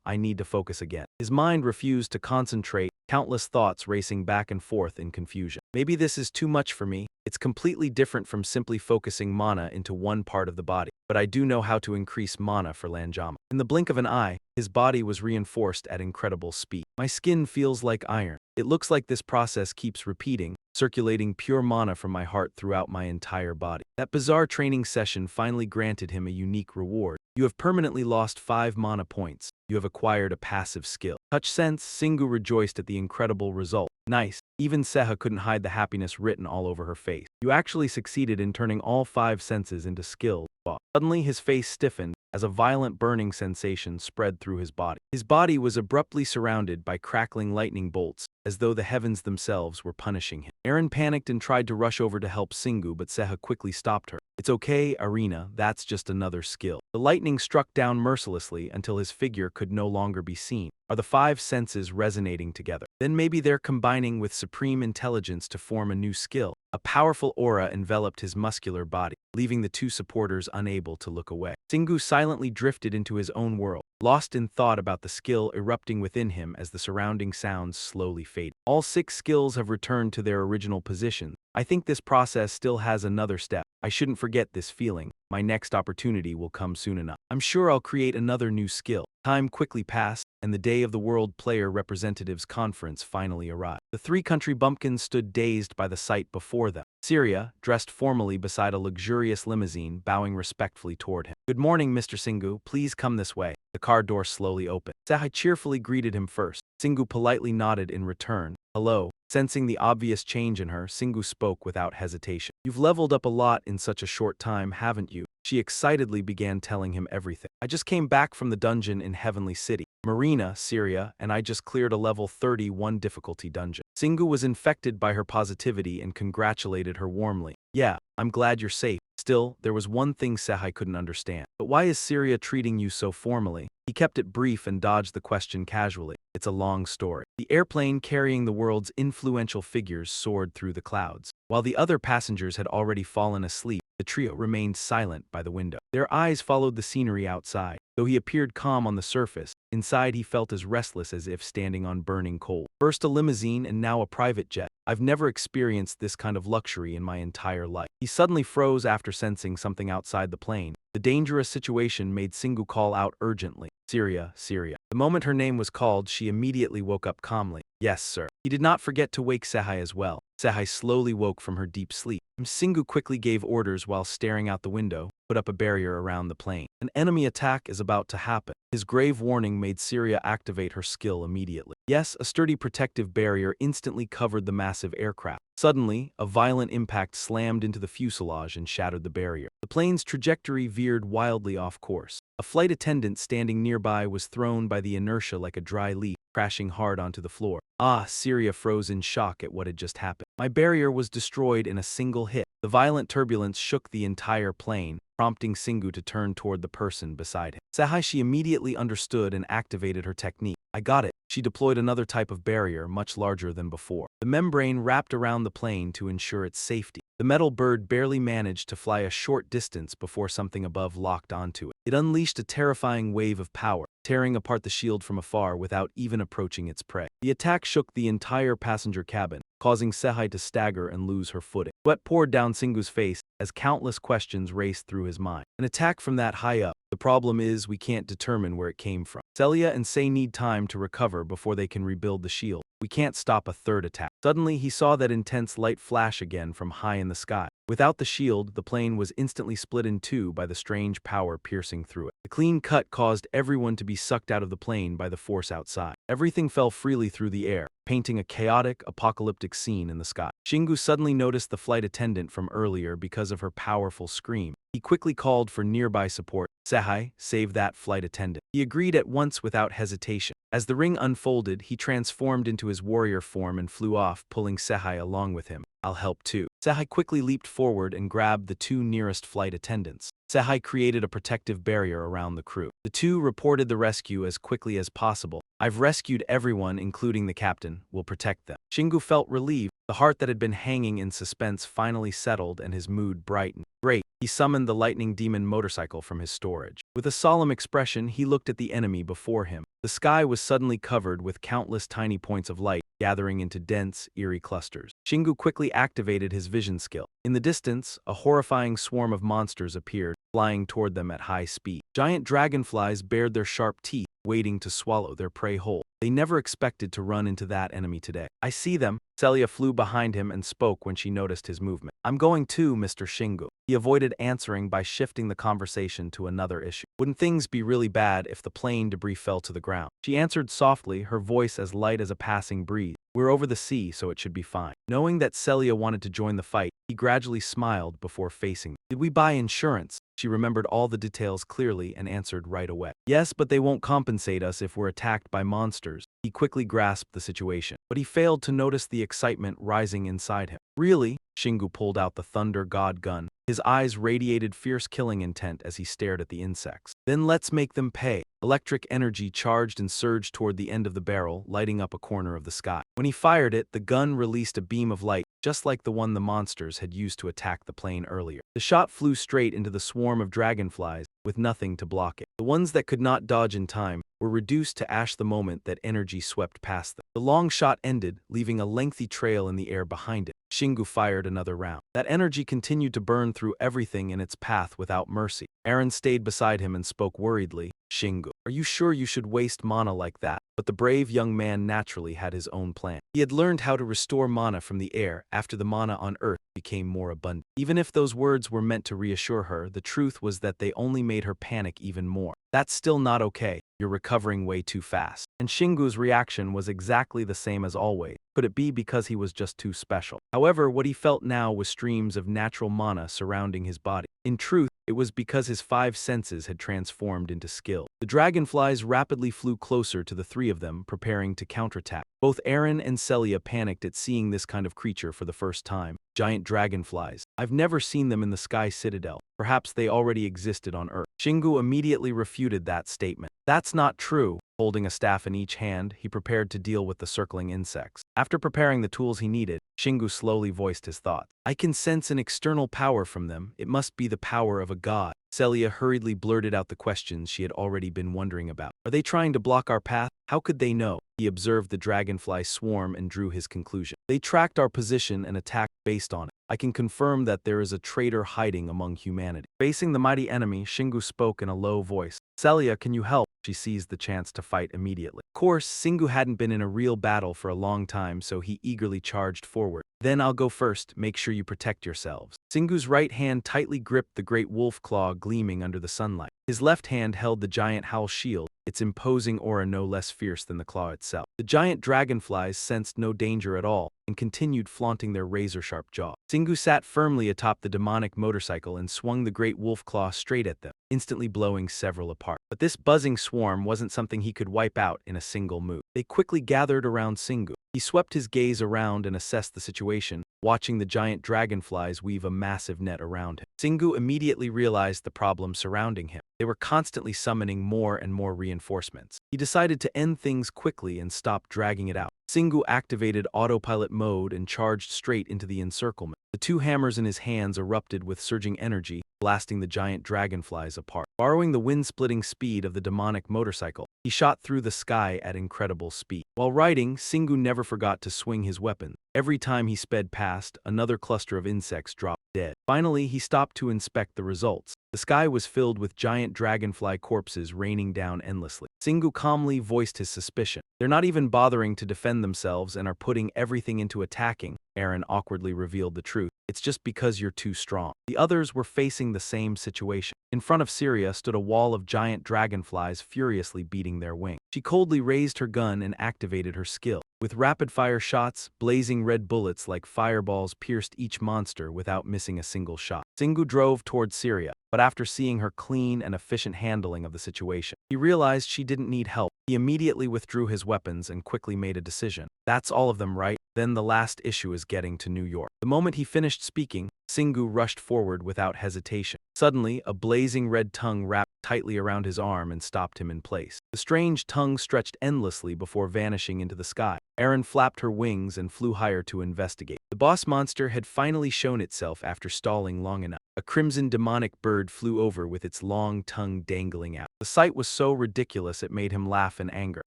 I need to focus again. His mind refused to concentrate, countless thoughts racing back and forth in confusion. Maybe this is too much for me. It's completely different from simply focusing mana into one part of the body. But I do know how to increase mana for Lanjama. In the blink of an eye, his body was reinforced at incredible speed. My skin feels like iron. It looks like this process keeps repeating, circulating pure mana from my heart throughout my entire body. That bizarre training session finally granted him a unique reward. You have permanently lost 5 mana points. You have acquired a passive skill. Touch sense, Singu rejoiced at the incredible result. Nice. Even Seha couldn't hide the happiness written all over her face. You actually succeeded in turning all 5 senses into skills. Suddenly his face stiffened as a violent burning sensation spread through his body. His body was abruptly surrounded by crackling lightning bolts, as though the heavens themselves were punishing him. Erin panicked and tried to rush over to help Singu, but Seha quickly stopped her. It's okay, Arena, that's just another skill. The lightning struck down mercilessly until his figure could no longer be seen. Are the 5 senses resonating together? Then maybe they're combining with supreme intelligence to form a new skill. A powerful aura enveloped his muscular body, leaving the 2 supporters unable to look away. Singu silently drifted into his own world, lost in thought about the skill erupting within him as the surrounding sounds slowly faded. All 6 skills have returned to their original positions. I think this process still has another step. I shouldn't forget this feeling. My next opportunity will come soon enough. I'm sure I'll create another new skill. Time quickly passed, and the day of the World Player Representatives Conference finally arrived. The 3 country bumpkins stood dazed by the sight before them. Syria, dressed formally beside a luxurious limousine, bowing respectfully toward him. Good morning, Mr. Singu. Please come this way. The car door slowly opened. Sahai cheerfully greeted him first. Singu politely nodded in return. Hello. Sensing the obvious change in her, Singu spoke without hesitation. You've leveled up a lot in such a short time, haven't you? She excitedly began telling him everything. I just came back from the dungeon in Heavenly City. Marina, Syria, and I just cleared a level 31 difficulty dungeon. Singu was infected by her positivity and congratulated her warmly. Yeah, I'm glad you're safe. Still, there was one thing Sahai couldn't understand. But why is Syria treating you so formally? He kept it brief and dodged the question casually. It's a long story. The airplane carrying the world's influential figures soared through the clouds. While the other passengers had already fallen asleep, the trio remained silent by the window. Their eyes followed the scenery outside. Though he appeared calm on the surface, inside he felt as restless as if standing on burning coal. First a limousine and now a private jet. I've never experienced this kind of luxury in my entire life. He suddenly froze after sensing something outside the plane. The dangerous situation made Singu call out urgently. Syria, Syria. The moment her name was called, she immediately woke up calmly. Yes, sir. He did not forget to wake Sehai as well. Sehai slowly woke from her deep sleep. Singu quickly gave orders while staring out the window, put up a barrier around the plane. An enemy attack is about to happen. His grave warning made Syria activate her skill immediately. Yes, a sturdy protective barrier instantly covered the massive aircraft. Suddenly, a violent impact slammed into the fuselage and shattered the barrier. The plane's trajectory veered wildly off course. A flight attendant standing nearby was thrown by the inertia like a dry leaf, crashing hard onto the floor. Syria froze in shock at what had just happened. My barrier was destroyed in a single hit. The violent turbulence shook the entire plane, prompting Singu to turn toward the person beside him. Sahashi immediately understood and activated her technique. I got it. She deployed another type of barrier, much larger than before. The membrane wrapped around the plane to ensure its safety. The metal bird barely managed to fly a short distance before something above locked onto it. It unleashed a terrifying wave of power, tearing apart the shield from afar without even approaching its prey. The attack shook the entire passenger cabin, causing Sehai to stagger and lose her footing. Sweat poured down Singu's face as countless questions raced through his mind. An attack from that high up. The problem is we can't determine where it came from. Celia and Sei need time to recover before they can rebuild the shield. We can't stop a third attack. Suddenly, he saw that intense light flash again from high in the sky. Without the shield, the plane was instantly split in two by the strange power piercing through it. The clean cut caused everyone to be sucked out of the plane by the force outside. Everything fell freely through the air, painting a chaotic, apocalyptic scene in the sky. Shingu suddenly noticed the flight attendant from earlier because of her powerful scream. He quickly called for nearby support. Sehai, save that flight attendant. He agreed at once without hesitation. As the ring unfolded, he transformed into his warrior form and flew off, pulling Sehai along with him. I'll help too. Sehai quickly leaped forward and grabbed the two nearest flight attendants. Sehai created a protective barrier around the crew. The two reported the rescue as quickly as possible. I've rescued everyone, including the captain. We'll protect them. Shingu felt relieved. The heart that had been hanging in suspense finally settled and his mood brightened. Great. He summoned the lightning demon motorcycle from his storage. With a solemn expression, he looked at the enemy before him. The sky was suddenly covered with countless tiny points of light, gathering into dense, eerie clusters. Shingu quickly activated his vision skill. In the distance, a horrifying swarm of monsters appeared, flying toward them at high speed. Giant dragonflies bared their sharp teeth, waiting to swallow their prey whole. They never expected to run into that enemy today. I see them. Celia flew behind him and spoke when she noticed his movement. I'm going too, Mr. Shingu. He avoided answering by shifting the conversation to another issue. Wouldn't things be really bad if the plane debris fell to the ground? She answered softly, her voice as light as a passing breeze. We're over the sea, so it should be fine. Knowing that Celia wanted to join the fight, he gradually smiled before facing them. Did we buy insurance? She remembered all the details clearly and answered right away. Yes, but they won't compensate us if we're attacked by monsters. He quickly grasped the situation, but he failed to notice the excitement rising inside him. Really? Shingu pulled out the Thunder God gun. His eyes radiated fierce killing intent as he stared at the insects. Then let's make them pay. Electric energy charged and surged toward the end of the barrel, lighting up a corner of the sky. When he fired it, the gun released a beam of light, just like the one the monsters had used to attack the plane earlier. The shot flew straight into the swarm of dragonflies, with nothing to block it. The ones that could not dodge in time were reduced to ash the moment that energy swept past them. The long shot ended, leaving a lengthy trail in the air behind it. Shingu fired another round. That energy continued to burn through everything in its path without mercy. Aaron stayed beside him and spoke worriedly. Shingu, are you sure you should waste mana like that? But the brave young man naturally had his own plan. He had learned how to restore mana from the air after the mana on Earth became more abundant. Even if those words were meant to reassure her, the truth was that they only made her panic even more. That's still not okay. You're recovering way too fast. And Shingu's reaction was exactly the same as always. Could it be because he was just too special? However, what he felt now was streams of natural mana surrounding his body. In truth, it was because his 5 senses had transformed into skill. The dragonflies rapidly flew closer to the 3 of them, preparing to counterattack. Both Aaron and Celia panicked at seeing this kind of creature for the first time. Giant dragonflies. I've never seen them in the Sky Citadel. Perhaps they already existed on Earth. Shingu immediately refuted that statement. That's not true. Holding a staff in each hand, he prepared to deal with the circling insects. After preparing the tools he needed, Shingu slowly voiced his thoughts. I can sense an external power from them. It must be the power of a god. Celia hurriedly blurted out the questions she had already been wondering about. Are they trying to block our path? How could they know? He observed the dragonfly swarm and drew his conclusion. They tracked our position and attacked based on it. I can confirm that there is a traitor hiding among humanity. Facing the mighty enemy, Shingu spoke in a low voice. Celia, can you help? She seized the chance to fight immediately. Of course, Singu hadn't been in a real battle for a long time, so he eagerly charged forward. Then I'll go first, make sure you protect yourselves. Singu's right hand tightly gripped the great wolf claw gleaming under the sunlight. His left hand held the giant howl shield, its imposing aura no less fierce than the claw itself. The giant dragonflies sensed no danger at all and continued flaunting their razor-sharp jaw. Singu sat firmly atop the demonic motorcycle and swung the great wolf claw straight at them, instantly blowing several apart. But this buzzing swarm wasn't something he could wipe out in a single move. They quickly gathered around Singu. He swept his gaze around and assessed the situation, watching the giant dragonflies weave a massive net around him. Singu immediately realized the problem surrounding him. They were constantly summoning more and more reinforcements. He decided to end things quickly and stop dragging it out. Singu activated autopilot mode and charged straight into the encirclement. The two hammers in his hands erupted with surging energy, blasting the giant dragonflies apart. Borrowing the wind-splitting speed of the demonic motorcycle, he shot through the sky at incredible speed. While riding, Singu never forgot to swing his weapon. Every time he sped past, another cluster of insects dropped dead. Finally, he stopped to inspect the results. The sky was filled with giant dragonfly corpses raining down endlessly. Singu calmly voiced his suspicion. They're not even bothering to defend themselves and are putting everything into attacking. Aaron awkwardly revealed the truth. It's just because you're too strong. The others were facing the same situation. In front of Syria stood a wall of giant dragonflies furiously beating their wing. She coldly raised her gun and activated her skill. With rapid-fire shots, blazing red bullets like fireballs pierced each monster without missing a single shot. Singu drove towards Syria, but after seeing her clean and efficient handling of the situation, he realized she didn't need help. He immediately withdrew his weapons and quickly made a decision. That's all of them, right? Then the last issue is getting to New York. The moment he finished speaking, Singu rushed forward without hesitation. Suddenly, a blazing red tongue wrapped tightly around his arm and stopped him in place. The strange tongue stretched endlessly before vanishing into the sky. Erin flapped her wings and flew higher to investigate. The boss monster had finally shown itself after stalling long enough. A crimson demonic bird flew over with its long tongue dangling out. The sight was so ridiculous it made him laugh in anger.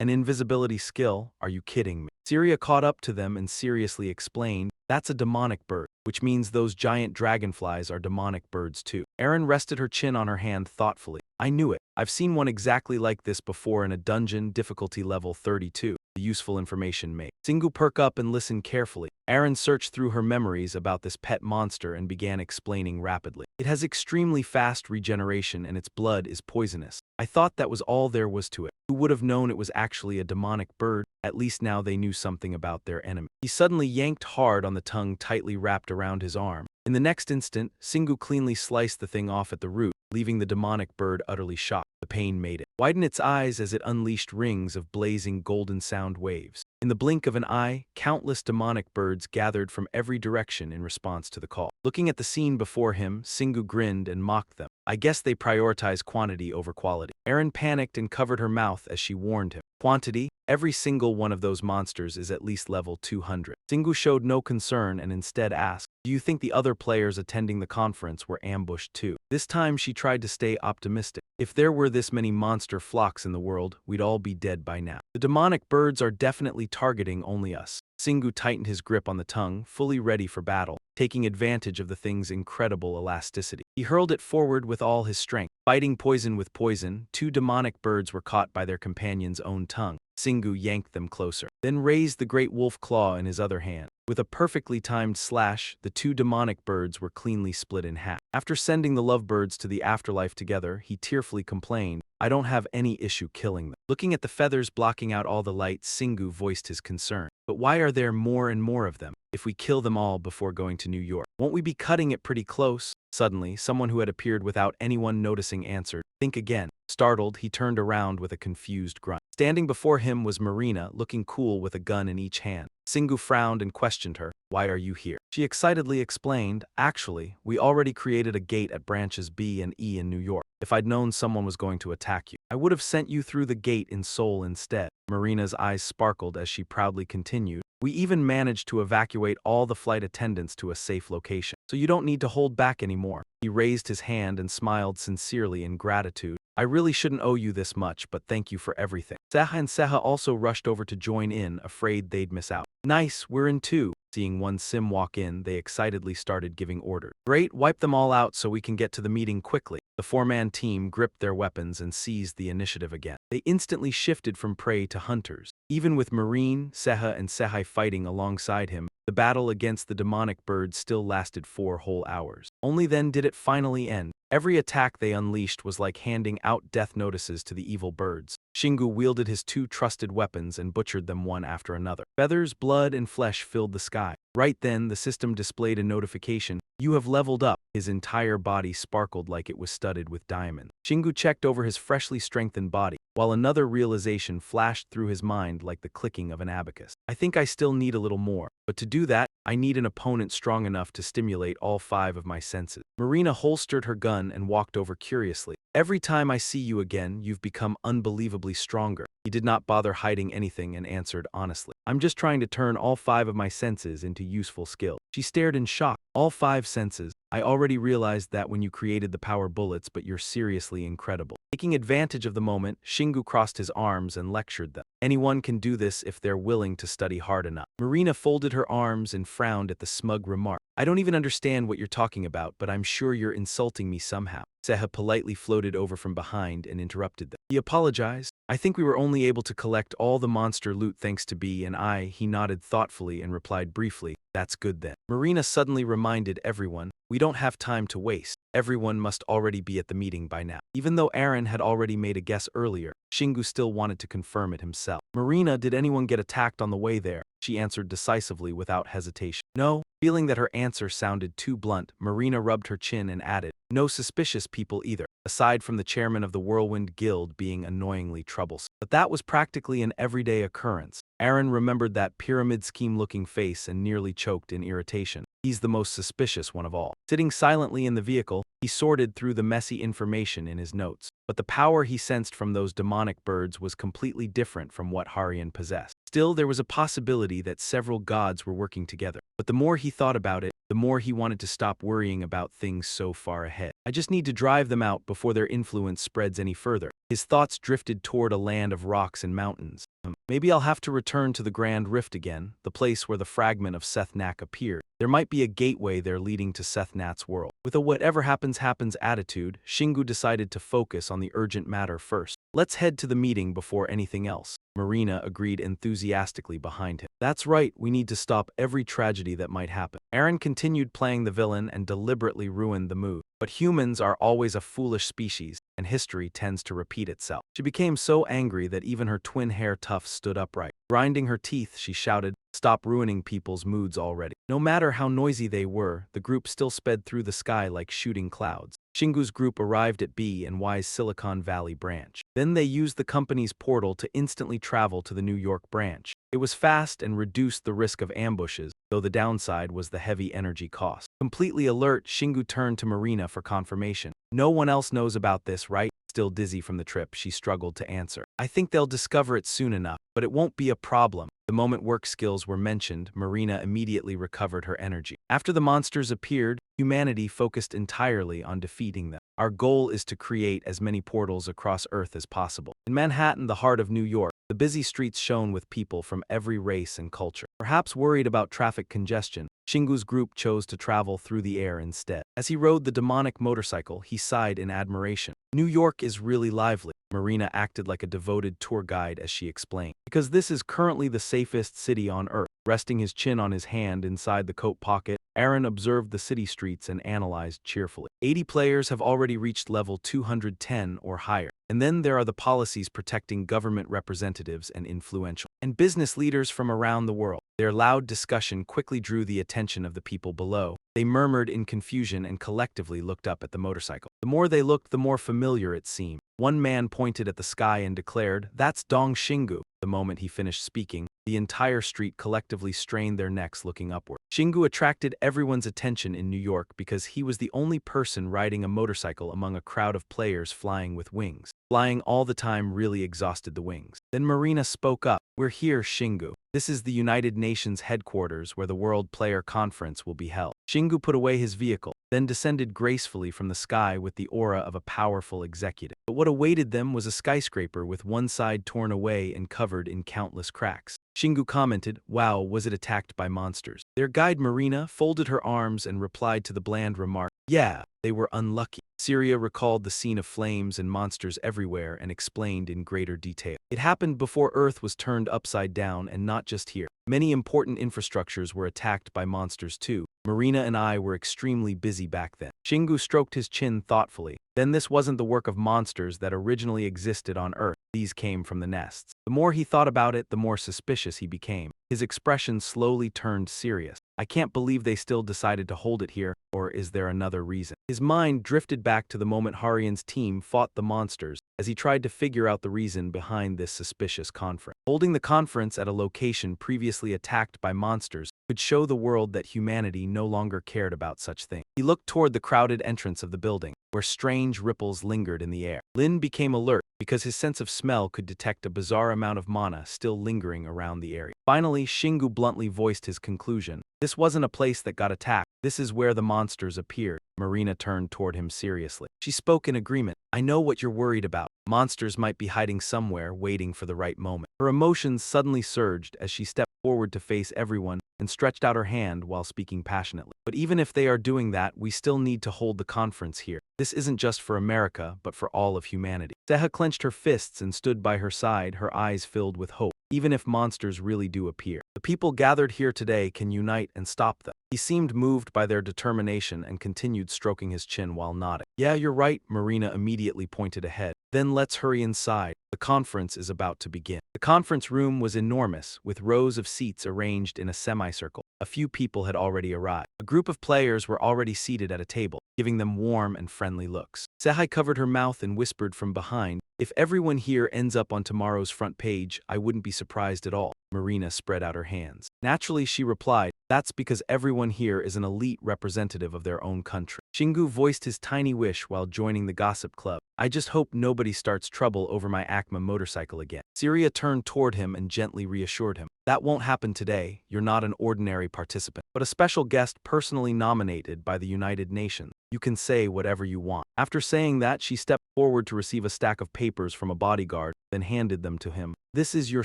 An invisibility skill? Are you kidding me? Syria caught up to them and seriously explained, that's a demonic bird, which means those giant dragonflies are demonic birds too. Erin rested her chin on her hand thoughtfully. I knew it. I've seen one exactly like this before in a dungeon, difficulty level 32. The useful information made. Singu perked up and listened carefully. Erin searched through her memories about this pet monster and began explaining rapidly. It has extremely fast regeneration and its blood is poisonous. I thought that was all there was to it. Who would have known it was actually a demonic bird? At least now they knew something about their enemy. He suddenly yanked hard on the tongue tightly wrapped around his arm. In the next instant, Singu cleanly sliced the thing off at the root, leaving the demonic bird utterly shocked. The pain made it widen its eyes as it unleashed rings of blazing golden sound waves. In the blink of an eye, countless demonic birds gathered from every direction in response to the call. Looking at the scene before him, Singu grinned and mocked them. I guess they prioritize quantity over quality. Erin panicked and covered her mouth as she warned him. Quantity? Every single one of those monsters is at least level 200. Singu showed no concern and instead asked, do you think the other players attending the conference were ambushed too? This time she tried to stay optimistic. If there were this many monster flocks in the world, we'd all be dead by now. The demonic birds are definitely targeting only us. Singu tightened his grip on the tongue, fully ready for battle, taking advantage of the thing's incredible elasticity. He hurled it forward with all his strength. Fighting poison with poison, two demonic birds were caught by their companion's own tongue. Singu yanked them closer, then raised the great wolf claw in his other hand. With a perfectly timed slash, the two demonic birds were cleanly split in half. After sending the lovebirds to the afterlife together, he tearfully complained, I don't have any issue killing them. Looking at the feathers blocking out all the light, Singu voiced his concern. But why are there more and more of them? If we kill them all before going to New York, won't we be cutting it pretty close? Suddenly, someone who had appeared without anyone noticing answered, think again. Startled, he turned around with a confused grunt. Standing before him was Marina, looking cool with a gun in each hand. Singu frowned and questioned her, why are you here? She excitedly explained, actually, we already created a gate at branches B and E in New York. If I'd known someone was going to attack you, I would have sent you through the gate in Seoul instead. Marina's eyes sparkled as she proudly continued, we even managed to evacuate all the flight attendants to a safe location, so you don't need to hold back anymore. He raised his hand and smiled sincerely in gratitude. I really shouldn't owe you this much, but thank you for everything. Seha and Seha also rushed over to join in, afraid they'd miss out. Nice, we're in too. Seeing one sim walk in, they excitedly started giving orders. Great, wipe them all out so we can get to the meeting quickly. The four-man team gripped their weapons and seized the initiative again. They instantly shifted from prey to hunters. Even with Marine, Seha, and Sehai fighting alongside him, the battle against the demonic bird still lasted 4 whole hours. Only then did it finally end. Every attack they unleashed was like handing out death notices to the evil birds. Shingu wielded his 2 trusted weapons and butchered them one after another. Feathers, blood, and flesh filled the sky. Right then, the system displayed a notification. "You have leveled up." His entire body sparkled like it was studded with diamonds. Shingu checked over his freshly strengthened body, while another realization flashed through his mind like the clicking of an abacus. "I think I still need a little more, but to do that, I need an opponent strong enough to stimulate all 5 of my senses." Marina holstered her gun and walked over curiously. "Every time I see you again, you've become unbelievably stronger." He did not bother hiding anything and answered honestly, "I'm just trying to turn all 5 of my senses into useful skill." She stared in shock. "All 5 senses? I already realized that when you created the power bullets, but you're seriously incredible." Taking advantage of the moment, Shingu crossed his arms and lectured them. "Anyone can do this if they're willing to study hard enough." Marina folded her arms and frowned at the smug remark. "I don't even understand what you're talking about, but I'm sure you're insulting me somehow." Seha politely floated over from behind and interrupted them. He apologized. "I think we were only able to collect all the monster loot thanks to B and I." He nodded thoughtfully and replied briefly, "That's good then." Marina suddenly reminded everyone, "We don't have time to waste. Everyone must already be at the meeting by now." Even though Aaron had already made a guess earlier, Shingu still wanted to confirm it himself. "Marina, did anyone get attacked on the way there?" She answered decisively without hesitation. "No." Feeling that her answer sounded too blunt, Marina rubbed her chin and added, "No suspicious people either, aside from the chairman of the Whirlwind Guild being annoyingly troublesome." But that was practically an everyday occurrence. Aaron remembered that pyramid scheme-looking face and nearly choked in irritation. He's the most suspicious one of all. Sitting silently in the vehicle, he sorted through the messy information in his notes. But the power he sensed from those demonic birds was completely different from what Harian possessed. Still, there was a possibility that several gods were working together. But the more he thought about it, the more he wanted to stop worrying about things so far ahead. "I just need to drive them out before their influence spreads any further." His thoughts drifted toward a land of rocks and mountains. Maybe I'll have to return to the Grand Rift again, the place where the fragment of Seth Nak appeared. There might be a gateway there leading to Seth Nat's world. With a whatever happens happens attitude, Shingu decided to focus on the urgent matter first. "Let's head to the meeting before anything else." Marina agreed enthusiastically behind him. "That's right, we need to stop every tragedy that might happen." Aaron continued playing the villain and deliberately ruined the mood. "But humans are always a foolish species, and history tends to repeat itself." She became so angry that even her twin hair tufts stood upright. Grinding her teeth, she shouted, "Stop ruining people's moods already." No matter how noisy they were, the group still sped through the sky like shooting clouds. Shingu's group arrived at B and Y's Silicon Valley branch. Then they used the company's portal to instantly travel to the New York branch. It was fast and reduced the risk of ambushes, though the downside was the heavy energy cost. Completely alert, Shingu turned to Marina for confirmation. "No one else knows about this, right?" Still dizzy from the trip, she struggled to answer. "I think they'll discover it soon enough, but it won't be a problem." The moment work skills were mentioned, Marina immediately recovered her energy. After the monsters appeared, humanity focused entirely on defeating them. "Our goal is to create as many portals across Earth as possible." In Manhattan, the heart of New York, the busy streets shone with people from every race and culture. Perhaps worried about traffic congestion, Shingu's group chose to travel through the air instead. As he rode the demonic motorcycle, he sighed in admiration. "New York is really lively." Marina acted like a devoted tour guide as she explained. "Because this is currently the safest city on Earth." Resting his chin on his hand inside the coat pocket, Aaron observed the city streets and analyzed cheerfully. 80 players have already reached level 210 or higher. And then there are the policies protecting government representatives and influential and business leaders from around the world. Their loud discussion quickly drew the attention of the people below. They murmured in confusion and collectively looked up at the motorcycle. The more they looked, the more familiar it seemed. One man pointed at the sky and declared, "That's Dong Shingu." The moment he finished speaking, the entire street collectively strained their necks looking upward. Shingu attracted everyone's attention in New York because he was the only person riding a motorcycle among a crowd of players flying with wings. Flying all the time really exhausted the wings. Then Marina spoke up. "We're here, Shingu. This is the United Nations headquarters where the World Player Conference will be held." Shingu put away his vehicle, then descended gracefully from the sky with the aura of a powerful executive. But what awaited them was a skyscraper with one side torn away and covered in countless cracks. Shingu commented, "Wow, was it attacked by monsters?" Their guide Marina folded her arms and replied to the bland remark, "Yeah, they were unlucky." Syria recalled the scene of flames and monsters everywhere and explained in greater detail. It happened before Earth was turned upside down, and not just here. Many important infrastructures were attacked by monsters too. Marina and I were extremely busy back then. Shingu stroked his chin thoughtfully. Then this wasn't the work of monsters that originally existed on Earth. These came from the nests. The more he thought about it, the more suspicious he became. His expression slowly turned serious. I can't believe they still decided to hold it here, or is there another reason? His mind drifted back to the moment Harian's team fought the monsters as he tried to figure out the reason behind this suspicious conference. Holding the conference at a location previously attacked by monsters could show the world that humanity no longer cared about such things. He looked toward the crowded entrance of the building, where strange ripples lingered in the air. Lin became alert because his sense of smell could detect a bizarre amount of mana still lingering around the area. Finally, Shingu bluntly voiced his conclusion. This wasn't a place that got attacked. This is where the monsters appeared. Marina turned toward him seriously. She spoke in agreement. I know what you're worried about. Monsters might be hiding somewhere, waiting for the right moment. Her emotions suddenly surged as she stepped forward to face everyone and stretched out her hand while speaking passionately. But even if they are doing that, we still need to hold the conference here. This isn't just for America, but for all of humanity. Seha clenched her fists and stood by her side, her eyes filled with hope. Even if monsters really do appear, the people gathered here today can unite and stop them. He seemed moved by their determination and continued stroking his chin while nodding. Yeah, you're right, Marina immediately pointed ahead. Then let's hurry inside. The conference is about to begin. The conference room was enormous, with rows of seats arranged in a semicircle. A few people had already arrived. A group of players were already seated at a table, giving them warm and friendly looks. Sehai covered her mouth and whispered from behind, "If everyone here ends up on tomorrow's front page, I wouldn't be surprised at all." Marina spread out her hands. Naturally, she replied, "That's because everyone here is an elite representative of their own country." Shingu voiced his tiny wish while joining the gossip club. "I just hope nobody starts trouble over my Acma motorcycle again." Syria turned toward him and gently reassured him. "That won't happen today. You're not an ordinary participant, but a special guest personally nominated by the United Nations. You can say whatever you want." After saying that, she stepped forward to receive a stack of papers from a bodyguard, then handed them to him. "This is your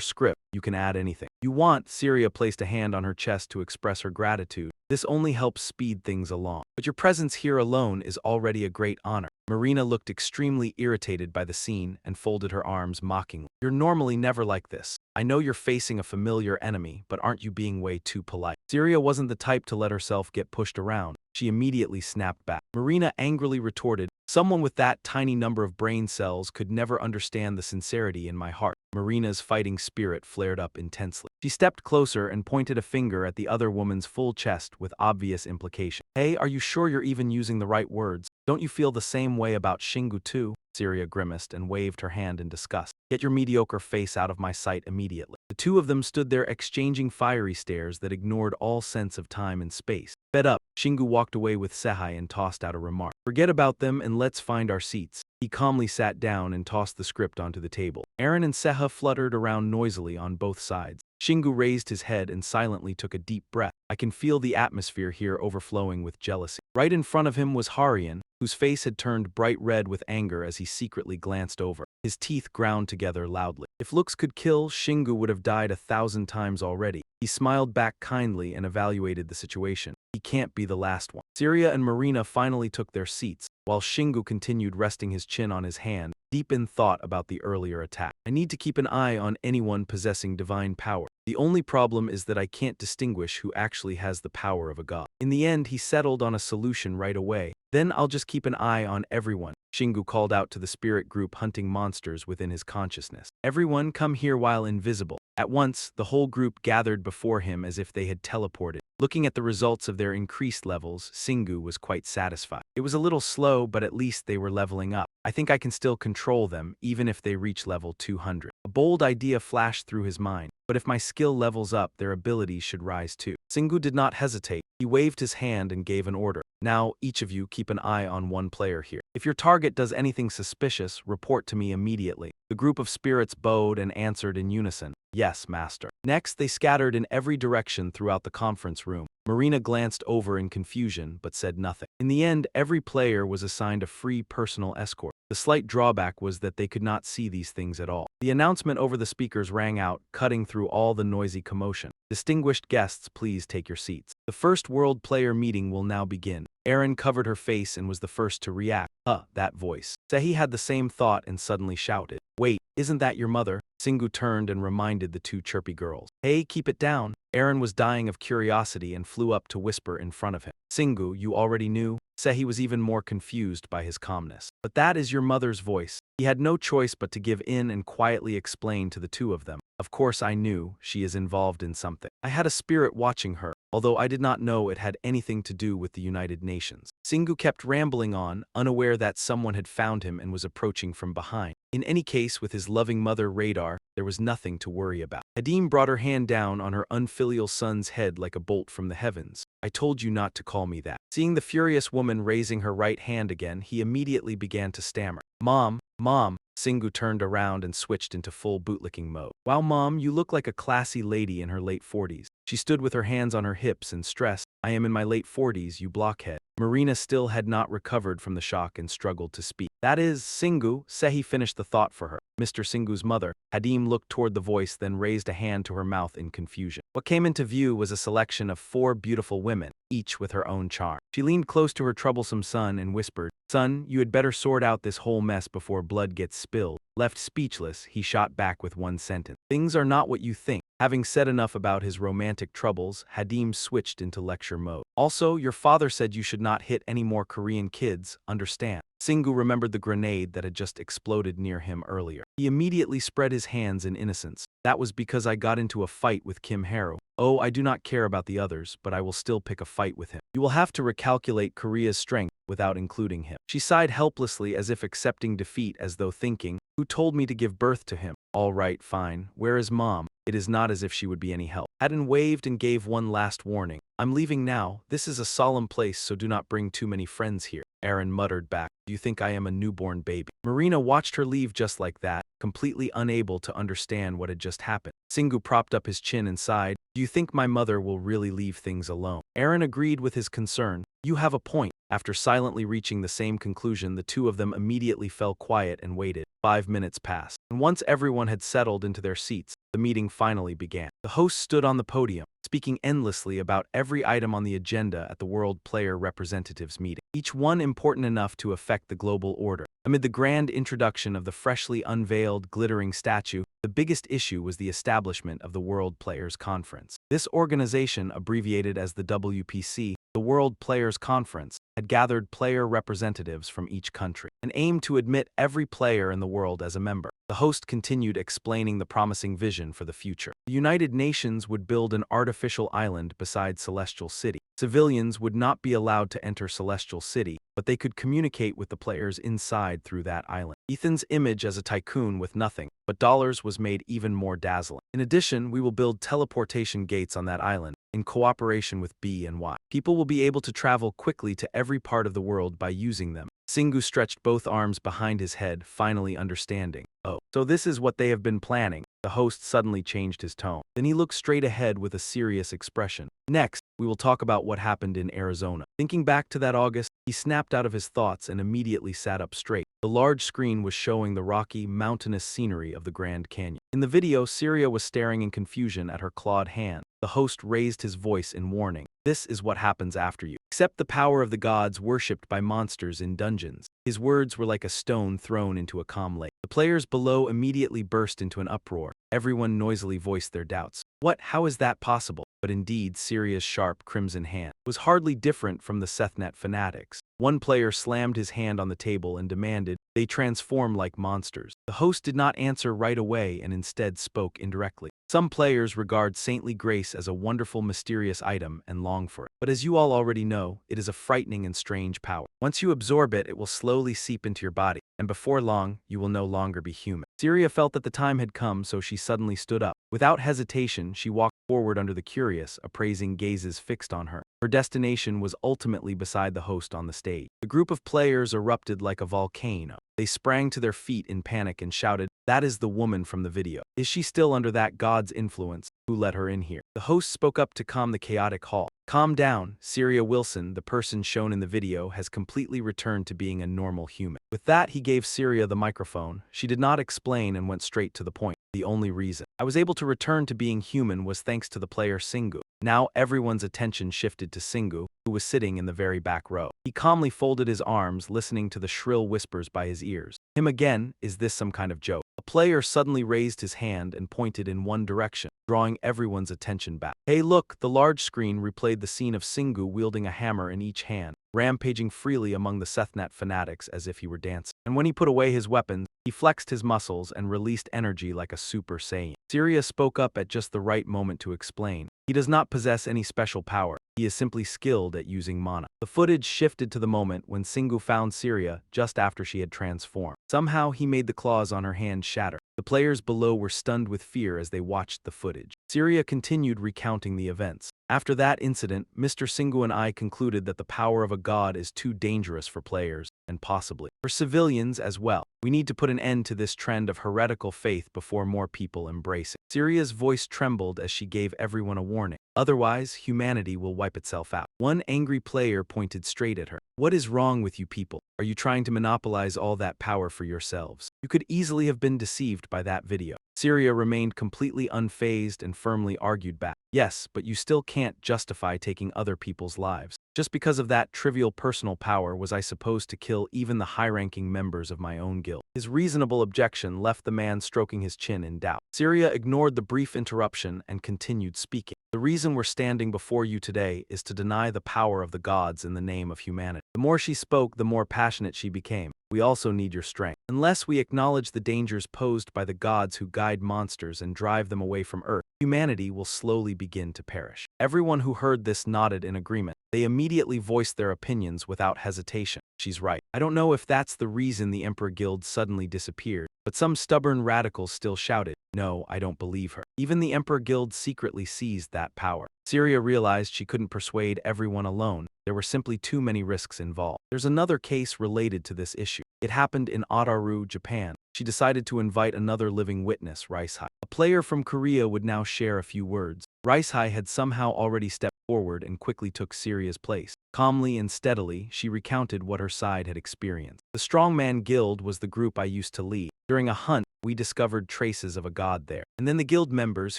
script. You can add anything you want." Syria placed a hand on her chest to express her gratitude. "This only helps speed things along. But your presence here alone is already a great honor." Marina looked extremely irritated by the scene and folded her arms mockingly. "You're normally never like this. I know you're facing a familiar enemy, but aren't you being way too polite?" Syria wasn't the type to let herself get pushed around. She immediately snapped back. Marina angrily retorted, "Someone with that tiny number of brain cells could never understand the sincerity in my heart." Marina's fighting spirit flared up intensely. She stepped closer and pointed a finger at the other woman's full chest with obvious implication. "Hey, are you sure you're even using the right words? Don't you feel the same way about Shingu too?" Syria grimaced and waved her hand in disgust. "Get your mediocre face out of my sight immediately." The two of them stood there exchanging fiery stares that ignored all sense of time and space. Fed up, Shingu walked away with Sehai and tossed out a remark. "Forget about them and let's find our seats." He calmly sat down and tossed the script onto the table. Aaron and Seha fluttered around noisily on both sides. Shingu raised his head and silently took a deep breath. I can feel the atmosphere here overflowing with jealousy. Right in front of him was Harian, whose face had turned bright red with anger as he secretly glanced over. His teeth ground together loudly. If looks could kill, Shingu would have died 1,000 times already. He smiled back kindly and evaluated the situation. He can't be the last one. Syria and Marina finally took their seats, while Shingu continued resting his chin on his hand, deep in thought about the earlier attack. I need to keep an eye on anyone possessing divine power. The only problem is that I can't distinguish who actually has the power of a god. In the end, he settled on a solution right away. Then I'll just keep an eye on everyone. Shingu called out to the spirit group hunting monsters within his consciousness. Everyone come here while invisible. At once, the whole group gathered before him as if they had teleported. Looking at the results of their increased levels, Shingu was quite satisfied. It was a little slow, but at least they were leveling up. I think I can still control them, even if they reach level 200. A bold idea flashed through his mind. But if my skill levels up, their abilities should rise too. Shingu did not hesitate. He waved his hand and gave an order. Now, each of you keep an eye on one player here. If your target does anything suspicious, report to me immediately. The group of spirits bowed and answered in unison. Yes, master. Next, they scattered in every direction throughout the conference room. Marina glanced over in confusion, but said nothing. In the end, every player was assigned a free personal escort. The slight drawback was that they could not see these things at all. The announcement over the speakers rang out, cutting through all the noisy commotion. Distinguished guests, please take your seats. The first world player meeting will now begin. Erin covered her face and was the first to react. That voice. Sehi had the same thought and suddenly shouted, "Wait, isn't that your mother?" Singu turned and reminded the two chirpy girls. "Hey, keep it down." Erin was dying of curiosity and flew up to whisper in front of him. "Singu, you already knew?" Sehi was even more confused by his calmness. "But that is your mother's voice." He had no choice but to give in and quietly explain to the two of them. "Of course I knew, she is involved in something. I had a spirit watching her, although I did not know it had anything to do with the United Nations." Singu kept rambling on, unaware that someone had found him and was approaching from behind. In any case, with his loving mother radar, there was nothing to worry about. Hadim brought her hand down on her unfilial son's head like a bolt from the heavens. "I told you not to call me that." Seeing the furious woman raising her right hand again, he immediately began to stammer. "Mom, Mom." Singu turned around and switched into full bootlicking mode. "Wow, Mom, you look like a classy lady in her late 40s. She stood with her hands on her hips and stressed, "I am in my late 40s, you blockhead." Marina still had not recovered from the shock and struggled to speak. "That is, Singu," Sehi finished the thought for her. Mr. Singu's mother. Hadim looked toward the voice, then raised a hand to her mouth in confusion. What came into view was a selection of 4 beautiful women, each with her own charm. She leaned close to her troublesome son and whispered, "Son, you had better sort out this whole mess before blood gets spilled." Left speechless, he shot back with one sentence. "Things are not what you think." Having said enough about his romantic troubles, Hadim switched into lecture mode. "Also, your father said you should not hit any more Korean kids, understand?" Singu remembered the grenade that had just exploded near him earlier. He immediately spread his hands in innocence. "That was because I got into a fight with Kim Haru. Oh, I do not care about the others, but I will still pick a fight with him. You will have to recalculate Korea's strength without including him." She sighed helplessly as if accepting defeat, as though thinking, "Who told me to give birth to him? All right, fine. Where is Mom?" It is not as if she would be any help. Haddon waved and gave one last warning. "I'm leaving now. This is a solemn place, so do not bring too many friends here." Aaron muttered back, "Do you think I am a newborn baby?" Marina watched her leave just like that, completely unable to understand what had just happened. Singu propped up his chin and sighed, "Do you think my mother will really leave things alone?" Aaron agreed with his concern. "You have a point." After silently reaching the same conclusion, the two of them immediately fell quiet and waited. 5 minutes passed, and once everyone had settled into their seats, the meeting finally began. The host stood on the podium, speaking endlessly about every item on the agenda at the World Player Representatives meeting, each one important enough to affect the global order. Amid the grand introduction of the freshly unveiled, glittering statue, the biggest issue was the establishment of the World Players Conference. This organization, abbreviated as the WPC, the World Players Conference, had gathered player representatives from each country and aimed to admit every player in the world as a member. The host continued explaining the promising vision for the future. The United Nations would build an artificial island beside Celestial City. Civilians would not be allowed to enter Celestial City, but they could communicate with the players inside through that island. Ethan's image as a tycoon with nothing but dollars was made even more dazzling. "In addition, we will build teleportation gates on that island, in cooperation with B and Y. People will be able to travel quickly to every part of the world by using them." Singu stretched both arms behind his head, finally understanding. "Oh, so this is what they have been planning." The host suddenly changed his tone. Then he looked straight ahead with a serious expression. "Next, we will talk about what happened in Arizona." Thinking back to that August, he snapped out of his thoughts and immediately sat up straight. The large screen was showing the rocky, mountainous scenery of the Grand Canyon. In the video, Syria was staring in confusion at her clawed hand. The host raised his voice in warning. "This is what happens after you accept the power of the gods worshipped by monsters in dungeons." His words were like a stone thrown into a calm lake. The players below immediately burst into an uproar. Everyone noisily voiced their doubts. "What? How is that possible?" But indeed, Syria's sharp, crimson hand was hardly different from the Sethnet fanatics. One player slammed his hand on the table and demanded, "They transform like monsters." The host did not answer right away and instead spoke indirectly. "Some players regard saintly grace as a wonderful, mysterious item and long for it. But as you all already know, it is a frightening and strange power. Once you absorb it, it will slowly seep into your body, and before long, you will no longer be human." Syria felt that the time had come, so she suddenly stood up. Without hesitation, she walked forward under the curious, appraising gazes fixed on her. Her destination was ultimately beside the host on the stage. The group of players erupted like a volcano. They sprang to their feet in panic and shouted, "That is the woman from the video. Is she still under that god's influence? Who let her in here?" The host spoke up to calm the chaotic hall. "Calm down. Syria Wilson, the person shown in the video, has completely returned to being a normal human." With that, he gave Syria the microphone. She did not explain and went straight to the point. the only reason I was able to return to being human was thanks to the player Singu. Now everyone's attention shifted to Singu, who was sitting in the very back row. He calmly folded his arms, listening to the shrill whispers by his ears. Him again? Is this some kind of joke? A player suddenly raised his hand and pointed in one direction, drawing everyone's attention back. Hey look, the large screen replayed the scene of Singu wielding a hammer in each hand, rampaging freely among the Sethnat fanatics as if he were dancing. And when he put away his weapons, he flexed his muscles and released energy like a Super Saiyan. Syria spoke up at just the right moment to explain. He does not possess any special power. He is simply skilled at using mana. The footage shifted to the moment when Singu found Syria just after she had transformed. Somehow he made the claws on her hand shatter. The players below were stunned with fear as they watched the footage. Syria continued recounting the events. After that incident, Mr. Singu and I concluded that the power of a god is too dangerous for players, and possibly for civilians as well. We need to put an end to this trend of heretical faith before more people embrace it. Syria's voice trembled as she gave everyone a warning. Otherwise, humanity will wipe itself out. One angry player pointed straight at her. What is wrong with you people? Are you trying to monopolize all that power for yourselves? You could easily have been deceived by that video. Syria remained completely unfazed and firmly argued back. Yes, but you still can't justify taking other people's lives. Just because of that trivial personal power was I supposed to kill even the high-ranking members of my own guild. His reasonable objection left the man stroking his chin in doubt. Syria ignored the brief interruption and continued speaking. The reason we're standing before you today is to deny the power of the gods in the name of humanity. The more she spoke, the more passionate she became. We also need your strength. Unless we acknowledge the dangers posed by the gods who guide monsters and drive them away from Earth, humanity will slowly begin to perish. Everyone who heard this nodded in agreement. They immediately voiced their opinions without hesitation. She's right. I don't know if that's the reason the Emperor Guild suddenly disappeared, but some stubborn radicals still shouted, no, I don't believe her. Even the Emperor Guild secretly seized that power. Syria realized she couldn't persuade everyone alone. There were simply too many risks involved. There's another case related to this issue. It happened in Otaru, Japan. She decided to invite another living witness, Raisehai. A player from Korea would now share a few words. Raisehai had somehow already stepped forward and quickly took Syria's place. Calmly and steadily, she recounted what her side had experienced. The Strongman Guild was the group I used to lead. During a hunt, we discovered traces of a god there. And then the guild members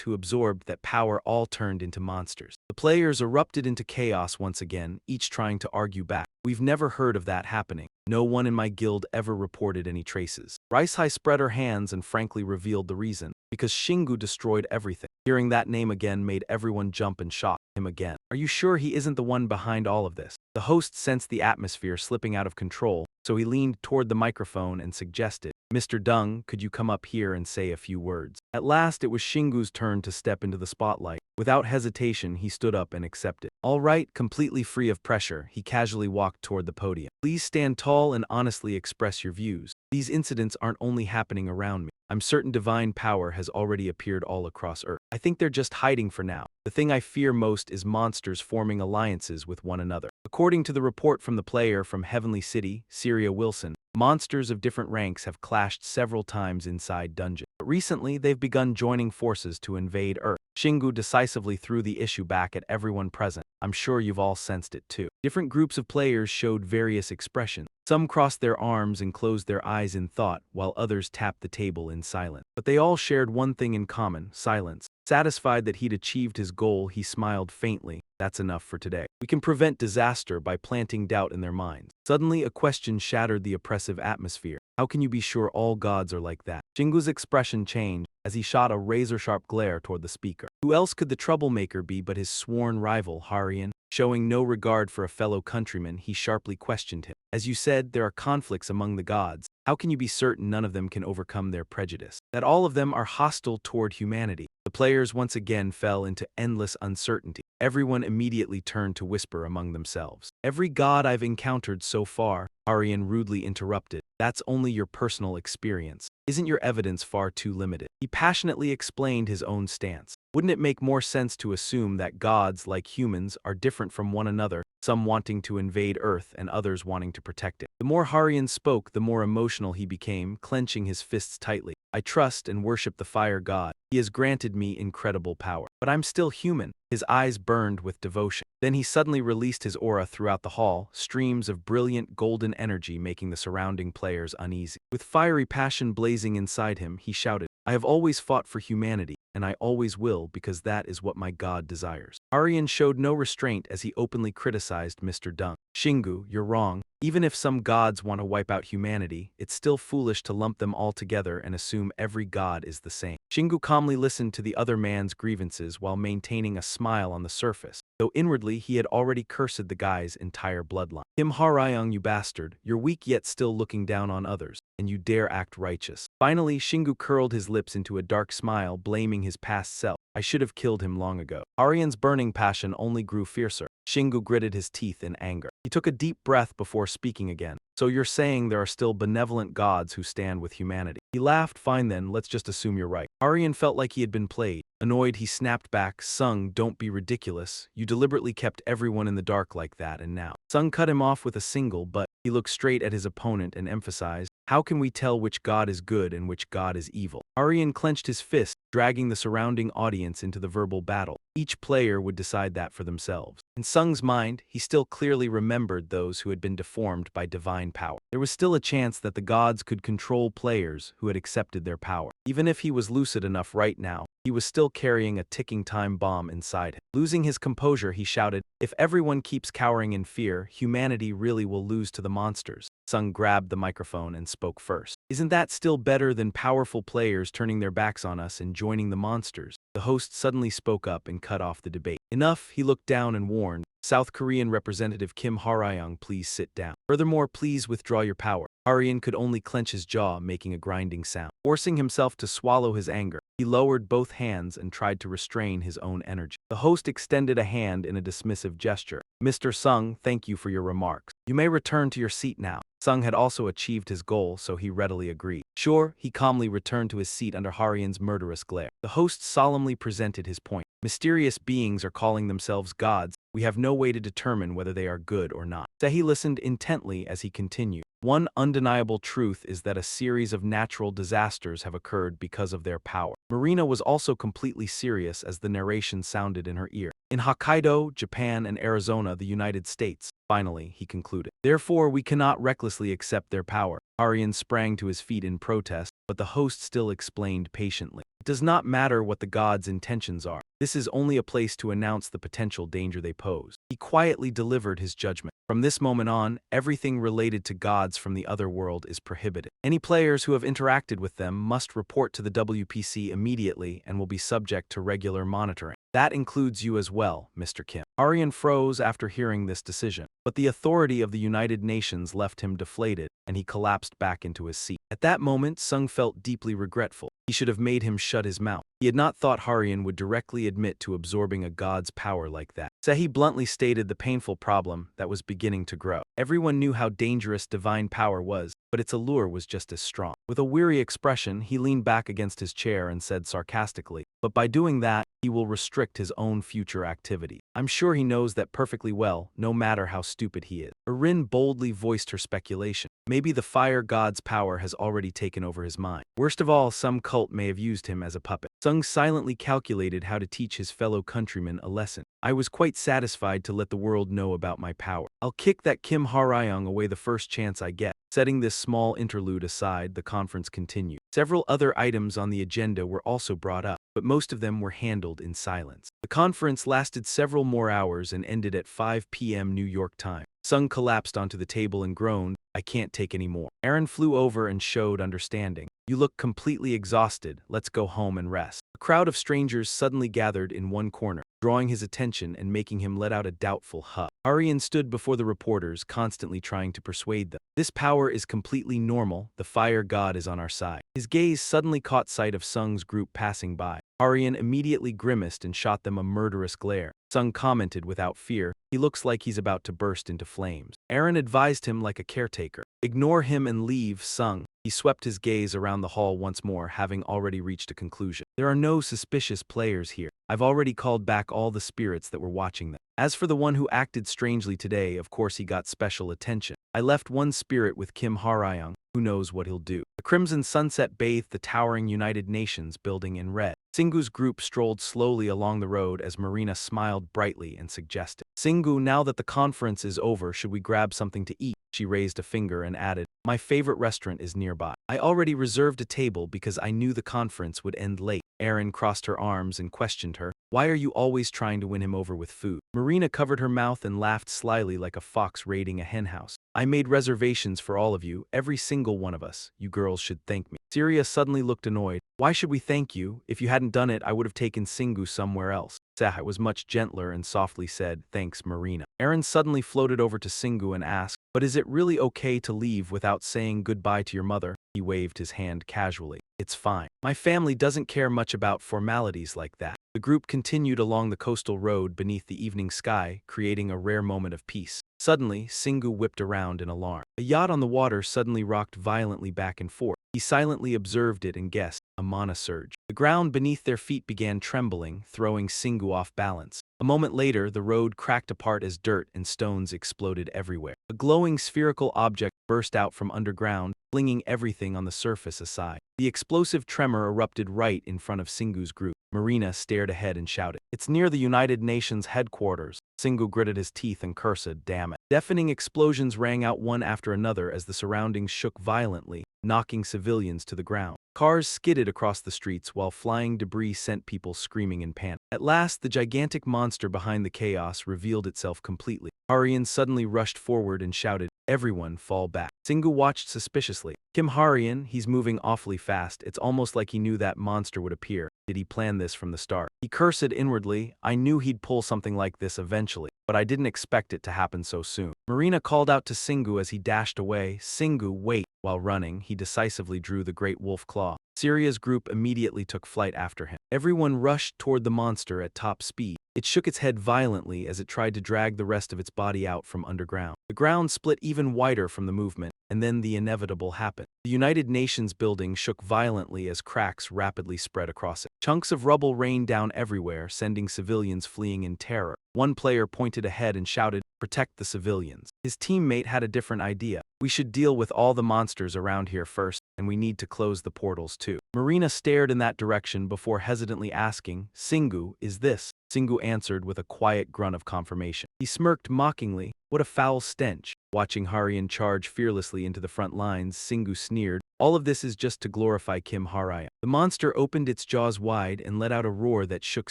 who absorbed that power all turned into monsters. The players erupted into chaos once again, each trying to argue back. We've never heard of that happening. No one in my guild ever reported any traces. Raisehai spread her hands and frankly revealed the reason. Because Shingu destroyed everything. Hearing that name again made everyone jump in shock. Him again. Are you sure he isn't the one behind all of this? The host sensed the atmosphere slipping out of control, so he leaned toward the microphone and suggested, Mr. Dung, could you come up here and say a few words? At last, it was Shingu's turn to step into the spotlight. Without hesitation, he stood up and accepted. All right, completely free of pressure, he casually walked toward the podium. Please stand tall and honestly express your views. These incidents aren't only happening around me. I'm certain divine power has already appeared all across Earth. I think they're just hiding for now. The thing I fear most is monsters forming alliances with one another. According to the report from the player from Heavenly City, Syria Wilson, monsters of different ranks have clashed several times inside dungeons. But recently, they've begun joining forces to invade Earth. Shingu decisively threw the issue back at everyone present. I'm sure you've all sensed it too. Different groups of players showed various expressions. Some crossed their arms and closed their eyes in thought, while others tapped the table in silence. But they all shared one thing in common, silence. Satisfied that he'd achieved his goal, he smiled faintly. That's enough for today. We can prevent disaster by planting doubt in their minds. Suddenly, a question shattered the oppressive atmosphere. How can you be sure all gods are like that? Shingu's expression changed as he shot a razor-sharp glare toward the speaker. Who else could the troublemaker be but his sworn rival, Harian? Showing no regard for a fellow countryman, he sharply questioned him. As you said, there are conflicts among the gods. How can you be certain none of them can overcome their prejudice? That all of them are hostile toward humanity? The players once again fell into endless uncertainty. Everyone immediately turned to whisper among themselves. Every god I've encountered so far, Arian rudely interrupted. That's only your personal experience. Isn't your evidence far too limited? He passionately explained his own stance. Wouldn't it make more sense to assume that gods, like humans, are different from one another, some wanting to invade Earth and others wanting to protect it? The more Harian spoke, the more emotional he became, clenching his fists tightly. I trust and worship the fire god. He has granted me incredible power. But I'm still human. His eyes burned with devotion. Then he suddenly released his aura throughout the hall, streams of brilliant golden energy making the surrounding players uneasy. With fiery passion blazing inside him, he shouted, I have always fought for humanity, and I always will because that is what my God desires. Aryan showed no restraint as he openly criticized Mr. Dunk. Shingu, you're wrong. Even if some gods want to wipe out humanity, it's still foolish to lump them all together and assume every god is the same. Shingu calmly listened to the other man's grievances while maintaining a smile on the surface, though inwardly he had already cursed the guy's entire bloodline. Kim Harayong, you bastard, you're weak yet still looking down on others, and you dare act righteous. Finally, Shingu curled his lips into a dark smile, blaming his past self. I should have killed him long ago. Aryan's burning passion only grew fiercer. Shingu gritted his teeth in anger. He took a deep breath before speaking again. So you're saying there are still benevolent gods who stand with humanity? He laughed. Fine then, let's just assume you're right. Aryan felt like he had been played. Annoyed, he snapped back. Sung, don't be ridiculous. You deliberately kept everyone in the dark like that, and now. Sung cut him off with a single but. He looked straight at his opponent and emphasized, how can we tell which god is good and which god is evil? Aryan clenched his fist, dragging the surrounding audience into the verbal battle. Each player would decide that for themselves. In Sung's mind, he still clearly remembered those who had been deformed by divine power. There was still a chance that the gods could control players who had accepted their power. Even if he was lucid enough right now, he was still carrying a ticking time bomb inside him. Losing his composure, he shouted, if everyone keeps cowering in fear, humanity really will lose to the monsters. Sung grabbed the microphone and spoke first. Isn't that still better than powerful players turning their backs on us and joining the monsters? The host suddenly spoke up and cut off the debate. Enough, he looked down and warned, South Korean Representative Kim Harayong, please sit down. Furthermore, please withdraw your power. Aryan could only clench his jaw, making a grinding sound. Forcing himself to swallow his anger, he lowered both hands and tried to restrain his own energy. The host extended a hand in a dismissive gesture. Mr. Sung, thank you for your remarks. You may return to your seat now. Sung had also achieved his goal, so he readily agreed. Sure, he calmly returned to his seat under Haryan's murderous glare. The host solemnly presented his point. Mysterious beings are calling themselves gods. We have no way to determine whether they are good or not. Sehi listened intently as he continued. One undeniable truth is that a series of natural disasters have occurred because of their power. Marina was also completely serious as the narration sounded in her ear. In Hokkaido, Japan, and Arizona, the United States. Finally, he concluded. Therefore, we cannot recklessly accept their power. Aryan sprang to his feet in protest, but the host still explained patiently. It does not matter what the gods' intentions are. This is only a place to announce the potential danger they pose. He quietly delivered his judgment. From this moment on, everything related to gods from the other world is prohibited. Any players who have interacted with them must report to the WPC immediately and will be subject to regular monitoring. That includes you as well, Mr. Kim. Aryan froze after hearing this decision, but the authority of the United Nations left him deflated, and he collapsed back into his seat. At that moment, Sung felt deeply regretful. He should have made him shut his mouth. He had not thought Haryan would directly admit to absorbing a god's power like that. Sehi bluntly stated the painful problem that was beginning to grow. Everyone knew how dangerous divine power was, but its allure was just as strong. With a weary expression, he leaned back against his chair and said sarcastically, but by doing that, he will restrict his own future activity. I'm sure he knows that perfectly well, no matter how stupid he is. Erin boldly voiced her speculation. Maybe the fire god's power has already taken over his mind. Worst of all, some cult may have used him as a puppet. Sung silently calculated how to teach his fellow countrymen a lesson. I was quite satisfied to let the world know about my power. I'll kick that Kim Harayong away the first chance I get. Setting this small interlude aside, the conference continued. Several other items on the agenda were also brought up, but most of them were handled in silence. The conference lasted several more hours and ended at 5 p.m. New York time. Sung collapsed onto the table and groaned, I can't take any more. Aaron flew over and showed understanding. You look completely exhausted. Let's go home and rest. A crowd of strangers suddenly gathered in one corner, drawing his attention and making him let out a doubtful huh. Aryan stood before the reporters, constantly trying to persuade them. This power is completely normal. The fire god is on our side. His gaze suddenly caught sight of Sung's group passing by. Aryan immediately grimaced and shot them a murderous glare. Sung commented without fear, he looks like he's about to burst into flames. Aaron advised him like a caretaker. Ignore him and leave, Sung. He swept his gaze around the hall once more, having already reached a conclusion. There are no suspicious players here. I've already called back all the spirits that were watching them. As for the one who acted strangely today, of course he got special attention. I left one spirit with Kim Harayong. Who knows what he'll do? The crimson sunset bathed the towering United Nations building in red. Singu's group strolled slowly along the road as Marina smiled brightly and suggested, "Singu, now that the conference is over, should we grab something to eat?" She raised a finger and added, "My favorite restaurant is nearby. I already reserved a table because I knew the conference would end late." Erin crossed her arms and questioned her, "Why are you always trying to win him over with food?" Marina covered her mouth and laughed slyly like a fox raiding a henhouse. "I made reservations for all of you, every single one of us. You girls should thank me." Syria suddenly looked annoyed. "Why should we thank you? If you hadn't done it, I would have taken Singu somewhere else." Seha was much gentler and softly said, "Thanks, Marina." Erin suddenly floated over to Singu and asked, "But is it really okay to leave without saying goodbye to your mother?" He waved his hand casually. "It's fine. My family doesn't care much about formalities like that." The group continued along the coastal road beneath the evening sky, creating a rare moment of peace. Suddenly, Singu whipped around in alarm. A yacht on the water suddenly rocked violently back and forth. He silently observed it and guessed, a mana surge. The ground beneath their feet began trembling, throwing Singu off balance. A moment later, the road cracked apart as dirt and stones exploded everywhere. A glowing spherical object burst out from underground, flinging everything on the surface aside. The explosive tremor erupted right in front of Singu's group. Marina stared ahead and shouted, "It's near the United Nations headquarters." Singu gritted his teeth and cursed, "Damn it." Deafening explosions rang out one after another as the surroundings shook violently, knocking civilians to the ground. Cars skidded across the streets while flying debris sent people screaming in panic. At last, the gigantic monster behind the chaos revealed itself completely. Harian suddenly rushed forward and shouted, "Everyone fall back." Singu watched suspiciously. "Kim Harian, he's moving awfully fast. It's almost like he knew that monster would appear. Did he plan this from the start?" He cursed inwardly. "I knew he'd pull something like this eventually, but I didn't expect it to happen so soon." Marina called out to Singu as he dashed away, "Singu, wait." While running, he decisively drew the great wolf claw. Syria's group immediately took flight after him. Everyone rushed toward the monster at top speed. It shook its head violently as it tried to drag the rest of its body out from underground. The ground split even wider from the movement, and then the inevitable happened. The United Nations building shook violently as cracks rapidly spread across it. Chunks of rubble rained down everywhere, sending civilians fleeing in terror. One player pointed ahead and shouted, "Protect the civilians." His teammate had a different idea. "We should deal with all the monsters around here first, and we need to close the portals too." Marina stared in that direction before hesitantly asking, "Singu, is this?" Singu answered with a quiet grunt of confirmation. He smirked mockingly. "What a foul stench." Watching Harian charge fearlessly into the front lines, Singu sneered, "All of this is just to glorify Kim Harian." The monster opened its jaws wide and let out a roar that shook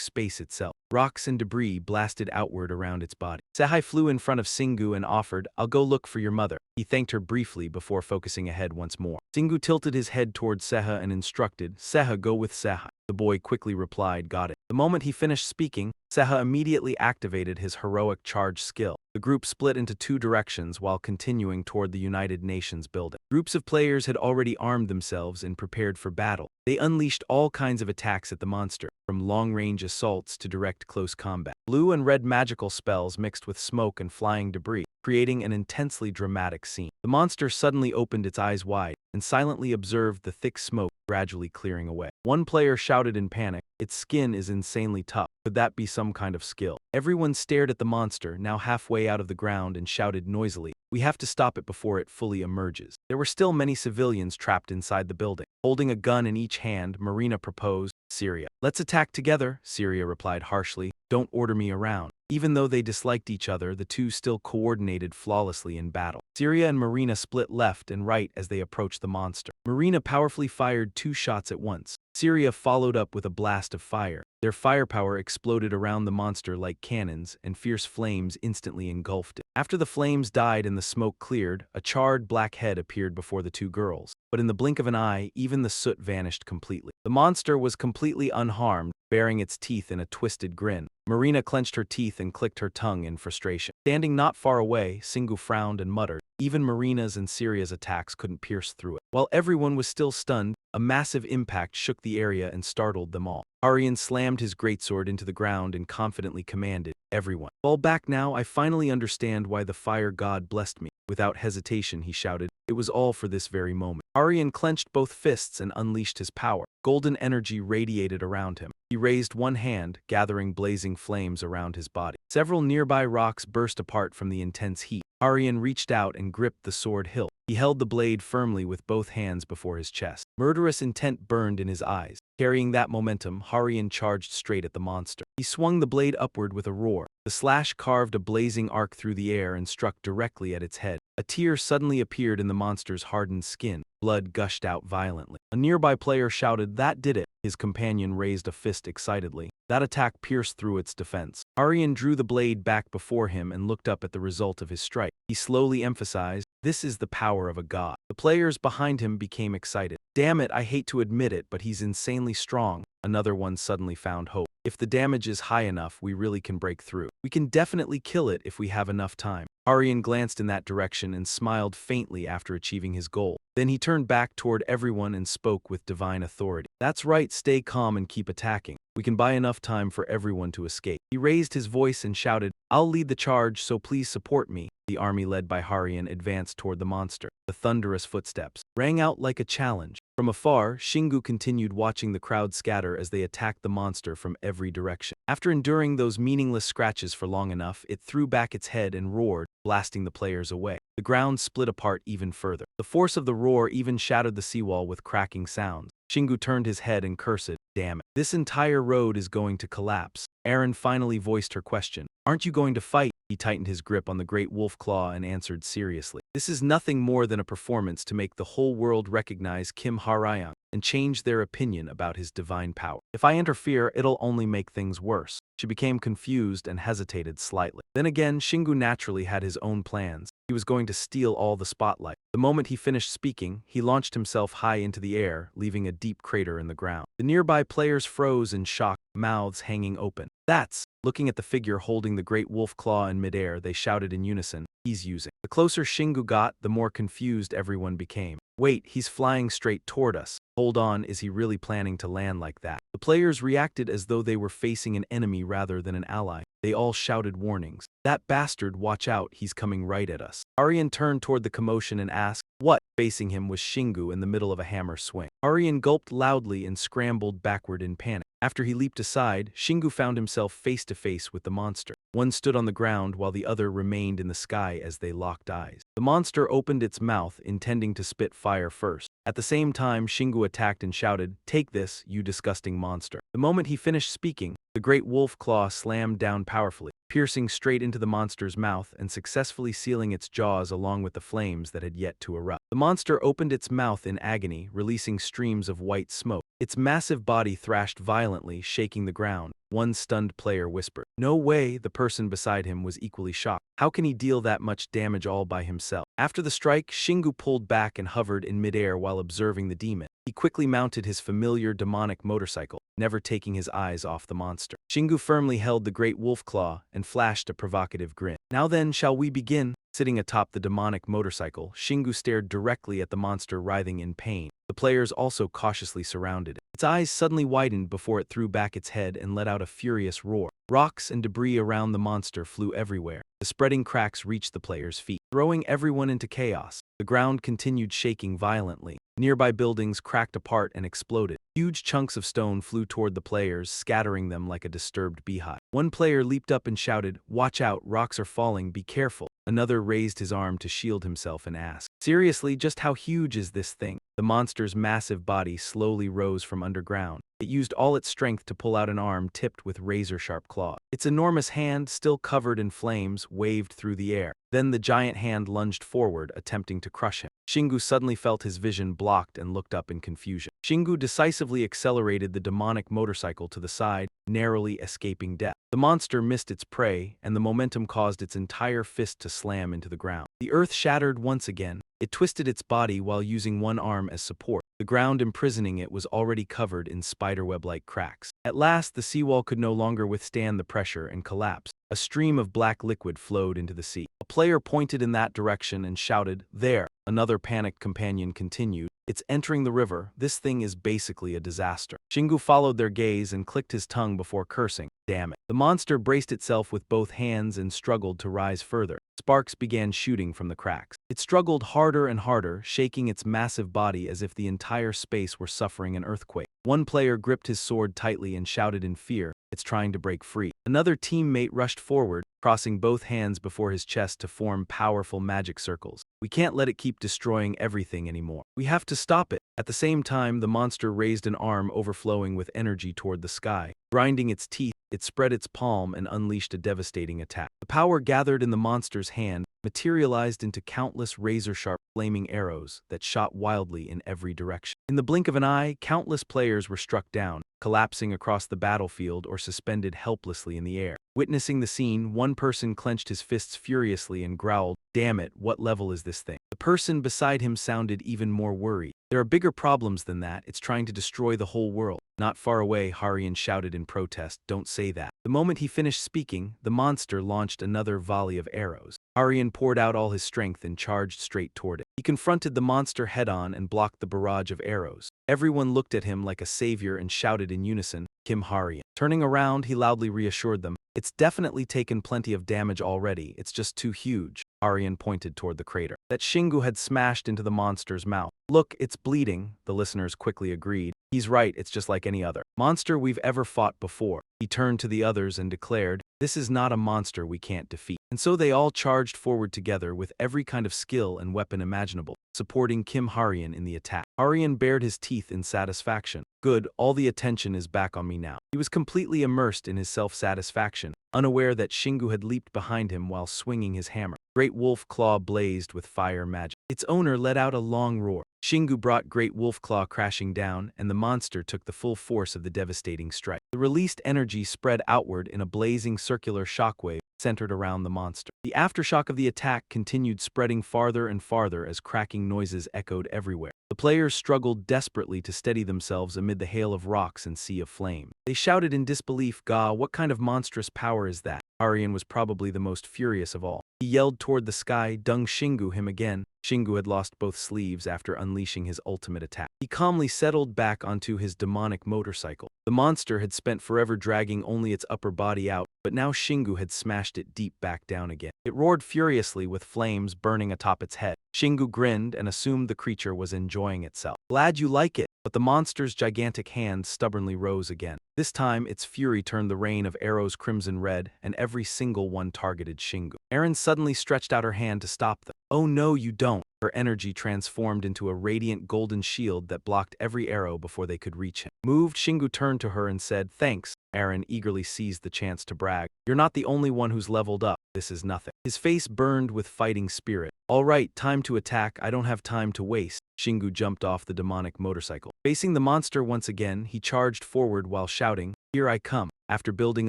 space itself. Rocks and debris blasted outward around its body. Sahai flew in front of Singu and offered, "I'll go look for your mother." He thanked her briefly before focusing ahead once more. Singu tilted his head toward Seha and instructed, "Seha, go with Seha." The boy quickly replied, "Got it." The moment he finished speaking, Seha immediately activated his heroic charge skill. The group split into two directions while continuing toward the United Nations building. Groups of players had already armed themselves and prepared for battle. They unleashed all kinds of attacks at the monster, from long-range assaults to direct close combat. Blue and red magical spells mixed with smoke and flying debris, creating an intensely dramatic scene. The monster suddenly opened its eyes wide and silently observed the thick smoke gradually clearing away. One player shouted in panic, "Its skin is insanely tough. Could that be some kind of skill?" Everyone stared at the monster, now halfway out of the ground, and shouted noisily, "We have to stop it before it fully emerges." There were still many civilians trapped inside the building. Holding a gun in each hand, Marina proposed, "Syria, let's attack together." Syria replied harshly, "Don't order me around." Even though they disliked each other, the two still coordinated flawlessly in battle. Syria and Marina split left and right as they approached the monster. Marina powerfully fired 2 shots at once. Syria followed up with a blast of fire. Their firepower exploded around the monster like cannons, and fierce flames instantly engulfed it. After the flames died and the smoke cleared, a charred black head appeared before the two girls. But in the blink of an eye, even the soot vanished completely. The monster was completely unharmed, baring its teeth in a twisted grin. Marina clenched her teeth and clicked her tongue in frustration. Standing not far away, Singu frowned and muttered. Even Marina's and Syria's attacks couldn't pierce through it. While everyone was still stunned, a massive impact shook the area and startled them all. Aryan slammed his greatsword into the ground and confidently commanded, "Everyone, fall back now. I finally understand why the fire god blessed me." Without hesitation, he shouted, It was all for this very moment. Aryan clenched both fists and unleashed his power. Golden energy radiated around him. He raised one hand, gathering blazing flames around his body. Several nearby rocks burst apart from the intense heat. Aryan reached out and gripped the sword hilt. He held the blade firmly with both hands before his chest. Murderous intent burned in his eyes. Carrying that momentum, Aryan charged straight at the monster. He swung the blade upward with a roar. The slash carved a blazing arc through the air and struck directly at its head. A tear suddenly appeared in the monster's hardened skin. Blood gushed out violently. A nearby player shouted, "That did it!" His companion raised a fist excitedly. That attack pierced through its defense. Aryan drew the blade back before him and looked up at the result of his strike. He slowly emphasized, "This is the power of a god." The players behind him became excited. "Damn it, I hate to admit it, but he's insanely strong." Another one suddenly found hope. "If the damage is high enough, we really can break through. We can definitely kill it if we have enough time." Aryan glanced in that direction and smiled faintly after achieving his goal. Then he turned back toward everyone and spoke with divine authority. "That's right, stay calm and keep attacking. We can buy enough time for everyone to escape." He raised his voice and shouted, "I'll lead the charge, so please support me." The army led by Aryan advanced toward the monster. The thunderous footsteps rang out like a challenge. From afar, Shingu continued watching the crowd scatter as they attacked the monster from every direction. After enduring those meaningless scratches for long enough, it threw back its head and roared, blasting the players away. The ground split apart even further. The force of the roar even shattered the seawall with cracking sounds. Shingu turned his head and cursed, "Damn it. This entire road is going to collapse." Aaron finally voiced her question. "Aren't you going to fight?" He tightened his grip on the great wolf claw and answered seriously, "This is nothing more than a performance to make the whole world recognize Kim Harayang and change their opinion about his divine power. If I interfere, it'll only make things worse." She became confused and hesitated slightly. Then again, Shingu naturally had his own plans. He was going to steal all the spotlight. The moment he finished speaking, he launched himself high into the air, leaving a deep crater in the ground. The nearby players froze in shock, mouths hanging open. "That's..." Looking at the figure holding the great wolf claw in midair, they shouted in unison, "He's using." The closer Shingu got, the more confused everyone became. "Wait, he's flying straight toward us. Hold on, is he really planning to land like that?" The players reacted as though they were facing an enemy rather than an ally. They all shouted warnings. "That bastard, watch out, he's coming right at us." Aryan turned toward the commotion and asked, "What?" Facing him was Shingu in the middle of a hammer swing. Aryan gulped loudly and scrambled backward in panic. After he leaped aside, Shingu found himself face to face with the monster. One stood on the ground while the other remained in the sky as they locked eyes. The monster opened its mouth, intending to spit fire first. At the same time, Shingu attacked and shouted, "Take this, you disgusting monster." The moment he finished speaking, the great wolf claw slammed down powerfully, piercing straight into the monster's mouth and successfully sealing its jaws along with the flames that had yet to erupt. The monster opened its mouth in agony, releasing streams of white smoke. Its massive body thrashed violently, shaking the ground. One stunned player whispered, "No way." The person beside him was equally shocked. How can he deal that much damage all by himself? After the strike, Shingu pulled back and hovered in midair while observing the demon. He quickly mounted his familiar demonic motorcycle, never taking his eyes off the monster. Shingu firmly held the great wolf claw and flashed a provocative grin. "Now then, shall we begin?" Sitting atop the demonic motorcycle, Shingu stared directly at the monster writhing in pain. The players also cautiously surrounded it. Its eyes suddenly widened before it threw back its head and let out a furious roar. Rocks and debris around the monster flew everywhere. The spreading cracks reached the players' feet, throwing everyone into chaos. The ground continued shaking violently. Nearby buildings cracked apart and exploded. Huge chunks of stone flew toward the players, scattering them like a disturbed beehive. One player leaped up and shouted, "Watch out, rocks are falling, be careful." Another raised his arm to shield himself and asked, "Seriously, just how huge is this thing?" The monster's massive body slowly rose from underground. It used all its strength to pull out an arm tipped with razor-sharp claws. Its enormous hand, still covered in flames, waved through the air. Then the giant hand lunged forward, attempting to crush him. Shingu suddenly felt his vision blocked and looked up in confusion. Shingu decisively accelerated the demonic motorcycle to the side, narrowly escaping death. The monster missed its prey, and the momentum caused its entire fist to slam into the ground. The earth shattered once again. It twisted its body while using one arm as support. The ground imprisoning it was already covered in spiderweb-like cracks. At last, the seawall could no longer withstand the pressure and collapsed. A stream of black liquid flowed into the sea. A player pointed in that direction and shouted, "There!" Another panicked companion continued, It's entering the river. This thing is basically a disaster. Shingu followed their gaze and clicked his tongue before cursing. Damn it. The monster braced itself with both hands and struggled to rise further. Sparks began shooting from the cracks. It struggled harder and harder, shaking its massive body as if the entire space were suffering an earthquake. One player gripped his sword tightly and shouted in fear, "It's trying to break free." Another teammate rushed forward, crossing both hands before his chest to form powerful magic circles. "We can't let it keep destroying everything anymore. We have to stop it." At the same time, the monster raised an arm overflowing with energy toward the sky. Grinding its teeth, it spread its palm and unleashed a devastating attack. The power gathered in the monster's hand materialized into countless razor-sharp flaming arrows that shot wildly in every direction. In the blink of an eye, countless players were struck down, collapsing across the battlefield or suspended helplessly in the air. Witnessing the scene, one person clenched his fists furiously and growled, "Damn it, what level is this thing?" The person beside him sounded even more worried. "There are bigger problems than that. It's trying to destroy the whole world." Not far away, Harian shouted in protest, "Don't say that." The moment he finished speaking, the monster launched another volley of arrows. Harian poured out all his strength and charged straight toward it. He confronted the monster head-on and blocked the barrage of arrows. Everyone looked at him like a savior and shouted in unison, "Kim Harian." Turning around, he loudly reassured them, "It's definitely taken plenty of damage already, it's just too huge." Harian pointed toward the crater that Shingu had smashed into the monster's mouth. "Look, it's bleeding," the listeners quickly agreed. "He's right, it's just like any other monster we've ever fought before." He turned to the others and declared, "This is not a monster we can't defeat." And so they all charged forward together with every kind of skill and weapon imaginable, supporting Kim Harian in the attack. Harian bared his teeth in satisfaction. "Good, all the attention is back on me now." He was completely immersed in his self-satisfaction, unaware that Shingu had leaped behind him while swinging his hammer. Great Wolf Claw blazed with fire magic. Its owner let out a long roar. Shingu brought Great Wolf Claw crashing down, and the monster took the full force of the devastating strike. The released energy spread outward in a blazing circular shockwave centered around the monster. The aftershock of the attack continued spreading farther and farther as cracking noises echoed everywhere. The players struggled desperately to steady themselves amid the hail of rocks and sea of flame. They shouted in disbelief, "Gah, what kind of monstrous power is that?" Harian was probably the most furious of all. He yelled toward the sky, "Dung Shingu him again." Shingu had lost both sleeves after unleashing his ultimate attack. He calmly settled back onto his demonic motorcycle. The monster had spent forever dragging only its upper body out, but now Shingu had smashed it deep back down again. It roared furiously with flames burning atop its head. Shingu grinned and assumed the creature was enjoying itself. "Glad you like it." But the monster's gigantic hand stubbornly rose again. This time, its fury turned the rain of arrows crimson red, and every single one targeted Shingu. Erin suddenly stretched out her hand to stop them. "Oh no, you don't." Her energy transformed into a radiant golden shield that blocked every arrow before they could reach him. Moved, Shingu turned to her and said, "Thanks." Aaron eagerly seized the chance to brag, "You're not the only one who's leveled up. This is nothing." His face burned with fighting spirit. "All right, time to attack. I don't have time to waste." Shingu jumped off the demonic motorcycle. Facing the monster once again, he charged forward while shouting, "Here I come." After building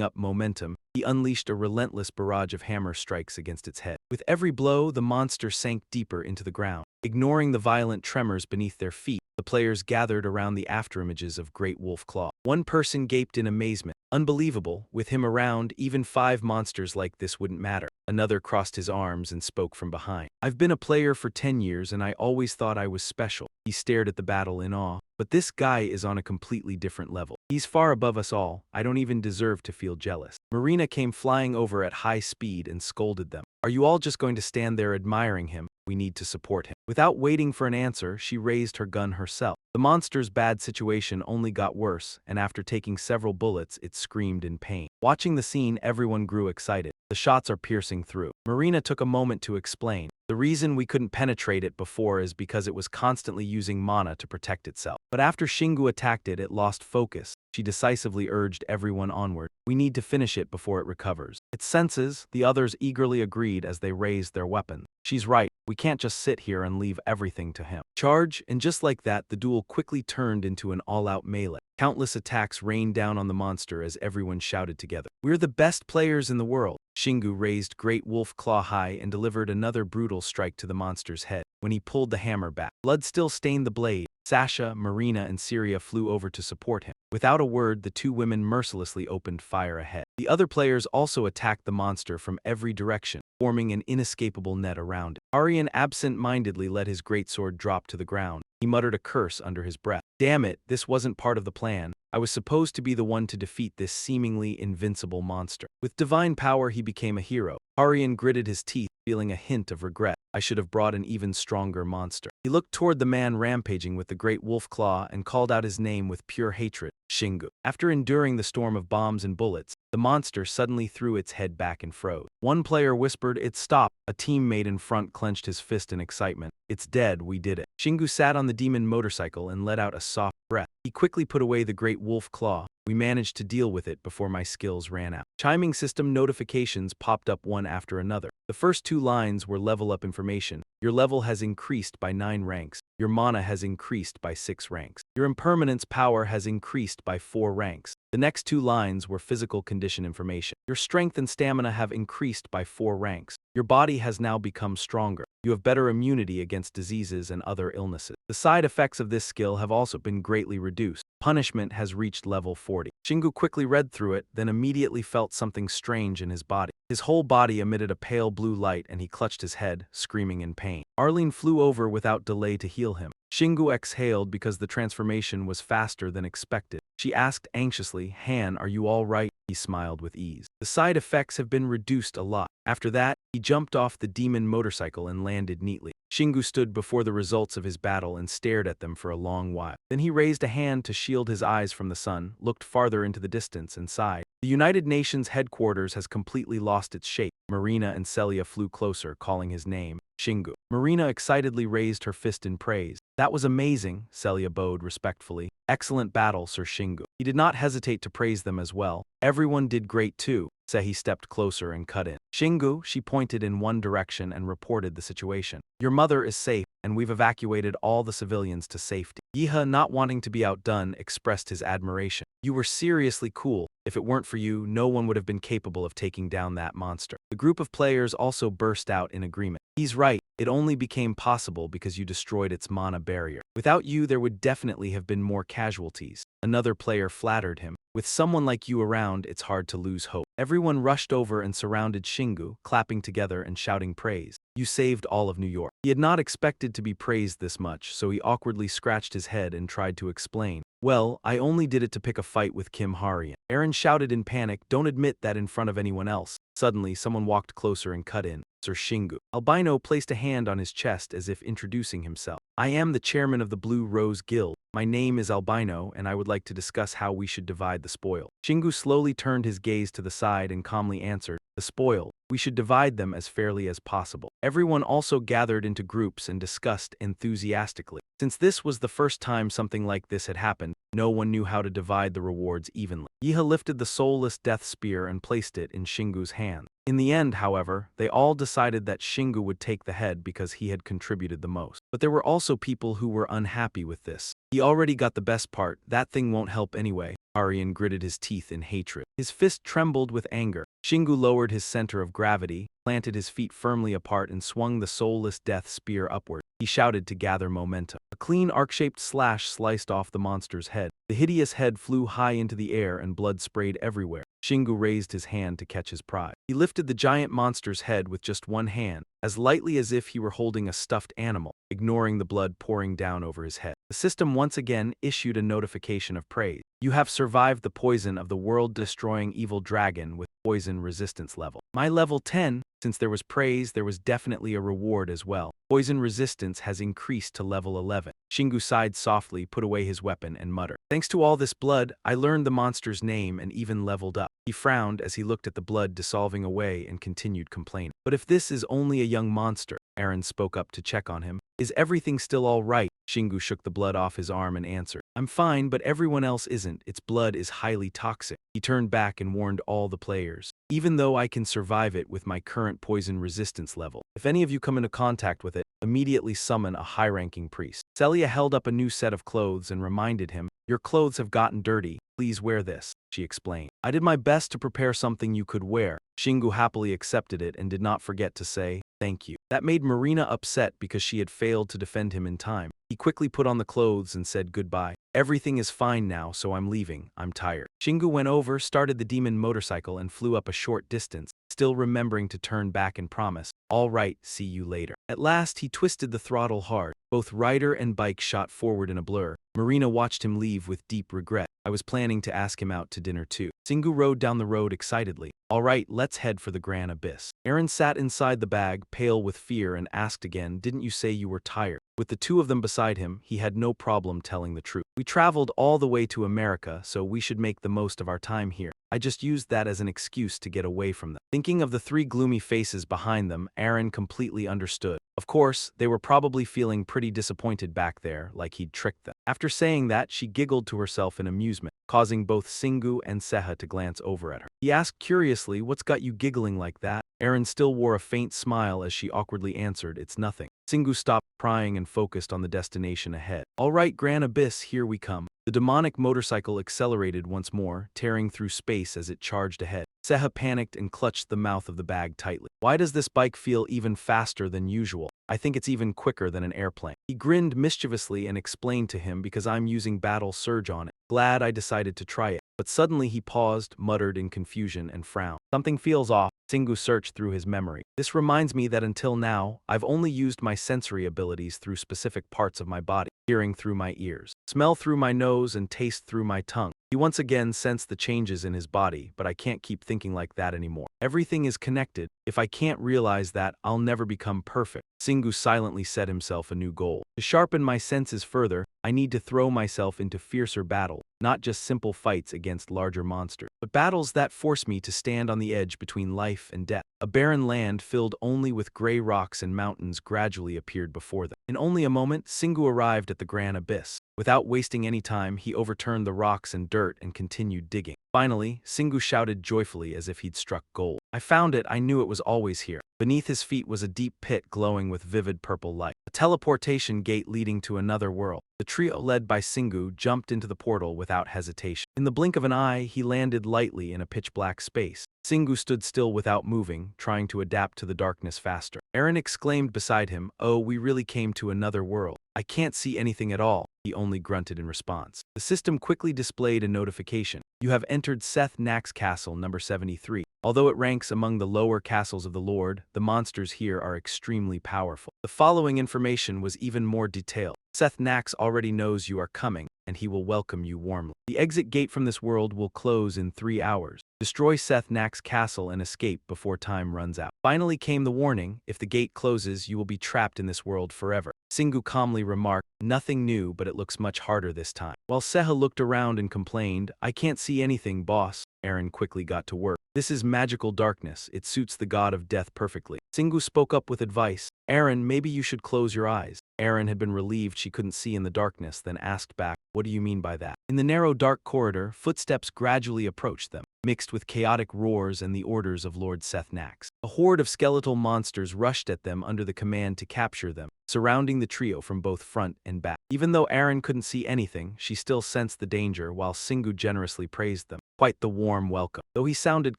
up momentum, he unleashed a relentless barrage of hammer strikes against its head. With every blow, the monster sank deeper into the ground. Ignoring the violent tremors beneath their feet, the players gathered around the afterimages of Great Wolf Claw. One person gaped in amazement. "Unbelievable, with him around, even 5 monsters like this wouldn't matter." Another crossed his arms and spoke from behind. "I've been a player for 10 years and I always thought I was special." He stared at the battle in awe. "But this guy is on a completely different level. He's far above us all. I don't even deserve to feel jealous." Marina came flying over at high speed and scolded them. "Are you all just going to stand there admiring him? We need to support him." Without waiting for an answer, she raised her gun herself. The monster's bad situation only got worse, and after taking several bullets, it screamed in pain. Watching the scene, everyone grew excited. "The shots are piercing through." Marina took a moment to explain. "The reason we couldn't penetrate it before is because it was constantly using mana to protect itself. But after Shingu attacked it, it lost focus." She decisively urged everyone onward. "We need to finish it before it recovers." "Its senses," the others eagerly agreed as they raised their weapons. "She's right. We can't just sit here and leave everything to him." Charge, and just like that, the duel quickly turned into an all-out melee. Countless attacks rained down on the monster as everyone shouted together, "We're the best players in the world." Shingu raised Great Wolf Claw high and delivered another brutal strike to the monster's head. When he pulled the hammer back, blood still stained the blade. Sasha, Marina, and Syria flew over to support him. Without a word, the 2 women mercilessly opened fire ahead. The other players also attacked the monster from every direction, forming an inescapable net around it. Aryan absent-mindedly let his greatsword drop to the ground. He muttered a curse under his breath. Damn it, this wasn't part of the plan. I was supposed to be the one to defeat this seemingly invincible monster. With divine power, he became a hero. Aryan gritted his teeth, feeling a hint of regret. I should have brought an even stronger monster. He looked toward the man rampaging with the great wolf claw and called out his name with pure hatred, Shingu. After enduring the storm of bombs and bullets, the monster suddenly threw its head back and froze. One player whispered, "It stopped." A teammate in front clenched his fist in excitement. "It's dead, we did it." Shingu sat on the demon motorcycle and let out a soft breath. He quickly put away the great wolf claw. We managed to deal with it before my skills ran out. Chiming system notifications popped up one after another. The first two lines were level up information. Your level has increased by 9 ranks. Your mana has increased by 6 ranks. Your impermanence power has increased by 4 ranks. The next two lines were physical condition information. Your strength and stamina have increased by 4 ranks. Your body has now become stronger. You have better immunity against diseases and other illnesses. The side effects of this skill have also been greatly reduced. Punishment has reached level 40. Shingu quickly read through it, then immediately felt something strange in his body. His whole body emitted a pale blue light and he clutched his head, screaming in pain. Arlene flew over without delay to heal him. Shingu exhaled because the transformation was faster than expected. She asked anxiously, "Han, are you all right?" He smiled with ease. "The side effects have been reduced a lot." After that, he jumped off the demon motorcycle and landed neatly. Shingu stood before the results of his battle and stared at them for a long while. Then he raised a hand to shield his eyes from the sun, looked farther into the distance, and sighed. The United Nations headquarters has completely lost its shape. Marina and Celia flew closer, calling his name, Shingu. Marina excitedly raised her fist in praise. "That was amazing," Celia bowed respectfully. "Excellent battle, Sir Shingu." He did not hesitate to praise them as well. "Everyone did great too." Sehi stepped closer and cut in. "Shingu," she pointed in one direction and reported the situation. "Your mother is safe, and we've evacuated all the civilians to safety." Yiha, not wanting to be outdone, expressed his admiration. "You were seriously cool. If it weren't for you, no one would have been capable of taking down that monster." The group of players also burst out in agreement. "He's right. It only became possible because you destroyed its mana barrier. Without you, there would definitely have been more casualties." Another player flattered him. "With someone like you around, it's hard to lose hope." Everyone rushed over and surrounded Shingu, clapping together and shouting praise. "You saved all of New York." He had not expected to be praised this much, so he awkwardly scratched his head and tried to explain. "Well, I only did it to pick a fight with Kim Harian." Aaron shouted in panic, "Don't admit that in front of anyone else." Suddenly, someone walked closer and cut in. Sir Shingu. Albino placed a hand on his chest as if introducing himself. "I am the chairman of the Blue Rose Guild. My name is Albino, and I would like to discuss how we should divide the spoil." Shingu slowly turned his gaze to the side and calmly answered, "The spoil. We should divide them as fairly as possible." Everyone also gathered into groups and discussed enthusiastically. Since this was the first time something like this had happened, no one knew how to divide the rewards evenly. Yiha lifted the soulless death spear and placed it in Shingu's hand. In the end, however, they all decided that Shingu would take the head because he had contributed the most. But there were also people who were unhappy with this. "He already got the best part. That thing won't help anyway." Aryan gritted his teeth in hatred. His fist trembled with anger. Shingu lowered his center of gravity, planted his feet firmly apart and swung the soulless death spear upward. He shouted to gather momentum. A clean arc-shaped slash sliced off the monster's head. The hideous head flew high into the air and blood sprayed everywhere. Shingu raised his hand to catch his prize. He lifted the giant monster's head with just one hand, as lightly as if he were holding a stuffed animal, ignoring the blood pouring down over his head. The system once again issued a notification of praise. "You have survived the poison of the world-destroying evil dragon with poison resistance level." My level 10, since there was praise, there was definitely a reward as well. Poison resistance has increased to level 11. Shingu sighed softly, put away his weapon, and muttered, "Thanks to all this blood, I learned the monster's name and even leveled up." He frowned as he looked at the blood dissolving away and continued complaining. "But if this is only a young monster," Aaron spoke up to check on him, "is everything still all right?" Shingu shook the blood off his arm and answered, "I'm fine, but everyone else isn't. Its blood is highly toxic." He turned back and warned all the players, "Even though I can survive it with my current poison resistance level, if any of you come into contact with it, immediately summon a high-ranking priest." Celia held up a new set of clothes and reminded him, "Your clothes have gotten dirty. Please wear this," she explained. "I did my best to prepare something you could wear." Shingu happily accepted it and did not forget to say, "Thank you." That made Marina upset because she had failed to defend him in time. He quickly put on the clothes and said goodbye. "Everything is fine now, so I'm leaving. I'm tired." Shingu went over, started the demon motorcycle and flew up a short distance. still remembering to turn back and promise, "All right, see you later." At last, he twisted the throttle hard. Both rider and bike shot forward in a blur. Marina watched him leave with deep regret. I was planning to ask him out to dinner too. Singu rode down the road excitedly. "All right, let's head for the Grand Abyss." Aaron sat inside the bag, pale with fear, and asked again, "Didn't you say you were tired?" With the two of them beside him, he had no problem telling the truth. "We traveled all the way to America, so we should make the most of our time here. I just used that as an excuse to get away from them." Thinking of the three gloomy faces behind them, Aaron completely understood. Of course, they were probably feeling pretty disappointed back there, like he'd tricked them. After saying that, she giggled to herself in amusement, causing both Singu and Seha to glance over at her. He asked curiously, "What's got you giggling like that?" Aaron still wore a faint smile as she awkwardly answered, "It's nothing." Singu stopped crying and focused on the destination ahead. "All right, Grand Abyss, here we come." The demonic motorcycle accelerated once more, tearing through space as it charged ahead. Seha panicked and clutched the mouth of the bag tightly. "Why does this bike feel even faster than usual? I think it's even quicker than an airplane." He grinned mischievously and explained to him, "Because I'm using Battle Surge on it. Glad I decided to try it." But suddenly he paused, muttered in confusion, and frowned. "Something feels off." Singu searched through his memory. "This reminds me that until now, I've only used my sensory abilities through specific parts of my body, hearing through my ears, smell through my nose, and taste through my tongue." He once again sensed the changes in his body, "But I can't keep thinking like that anymore. Everything is connected. If I can't realize that, I'll never become perfect." Singu silently set himself a new goal. "To sharpen my senses further, I need to throw myself into fiercer battle, not just simple fights against larger monsters, but battles that force me to stand on the edge between life and death." A barren land filled only with gray rocks and mountains gradually appeared before them. In only a moment, Singu arrived at the Grand Abyss. Without wasting any time, he overturned the rocks and dirt and continued digging. Finally, Singu shouted joyfully as if he'd struck gold. "I found it. I knew it was always here." Beneath his feet was a deep pit glowing with vivid purple light, a teleportation gate leading to another world. The trio, led by Singu, jumped into the portal without hesitation. In the blink of an eye, he landed lightly in a pitch-black space. Singu stood still without moving, trying to adapt to the darkness faster. Aaron exclaimed beside him, "Oh, we really came to another world. I can't see anything at all." He only grunted in response. The system quickly displayed a notification. "You have entered Seth Nack's castle number 73. Although it ranks among the lower castles of the Lord, the monsters here are extremely powerful." The following information was even more detailed. "Seth Nax already knows you are coming, and he will welcome you warmly. The exit gate from this world will close in 3 hours. Destroy Seth Nack's castle and escape before time runs out." Finally came the warning, "If the gate closes, you will be trapped in this world forever." Singu calmly remarked, "Nothing new, but it looks much harder this time." While Seha looked around and complained, "I can't see anything, boss." Aaron quickly got to work. "This is magical darkness. It suits the god of death perfectly." Singu spoke up with advice. "Aaron, maybe you should close your eyes." Aaron had been relieved she couldn't see in the darkness, then asked back, "What do you mean by that?" In the narrow dark corridor, footsteps gradually approached them, mixed with chaotic roars and the orders of Lord Seth Nax. A horde of skeletal monsters rushed at them under the command to capture them, surrounding the trio from both front and back. Even though Aaron couldn't see anything, she still sensed the danger while Singu generously praised them. Quite the warm welcome. Though he sounded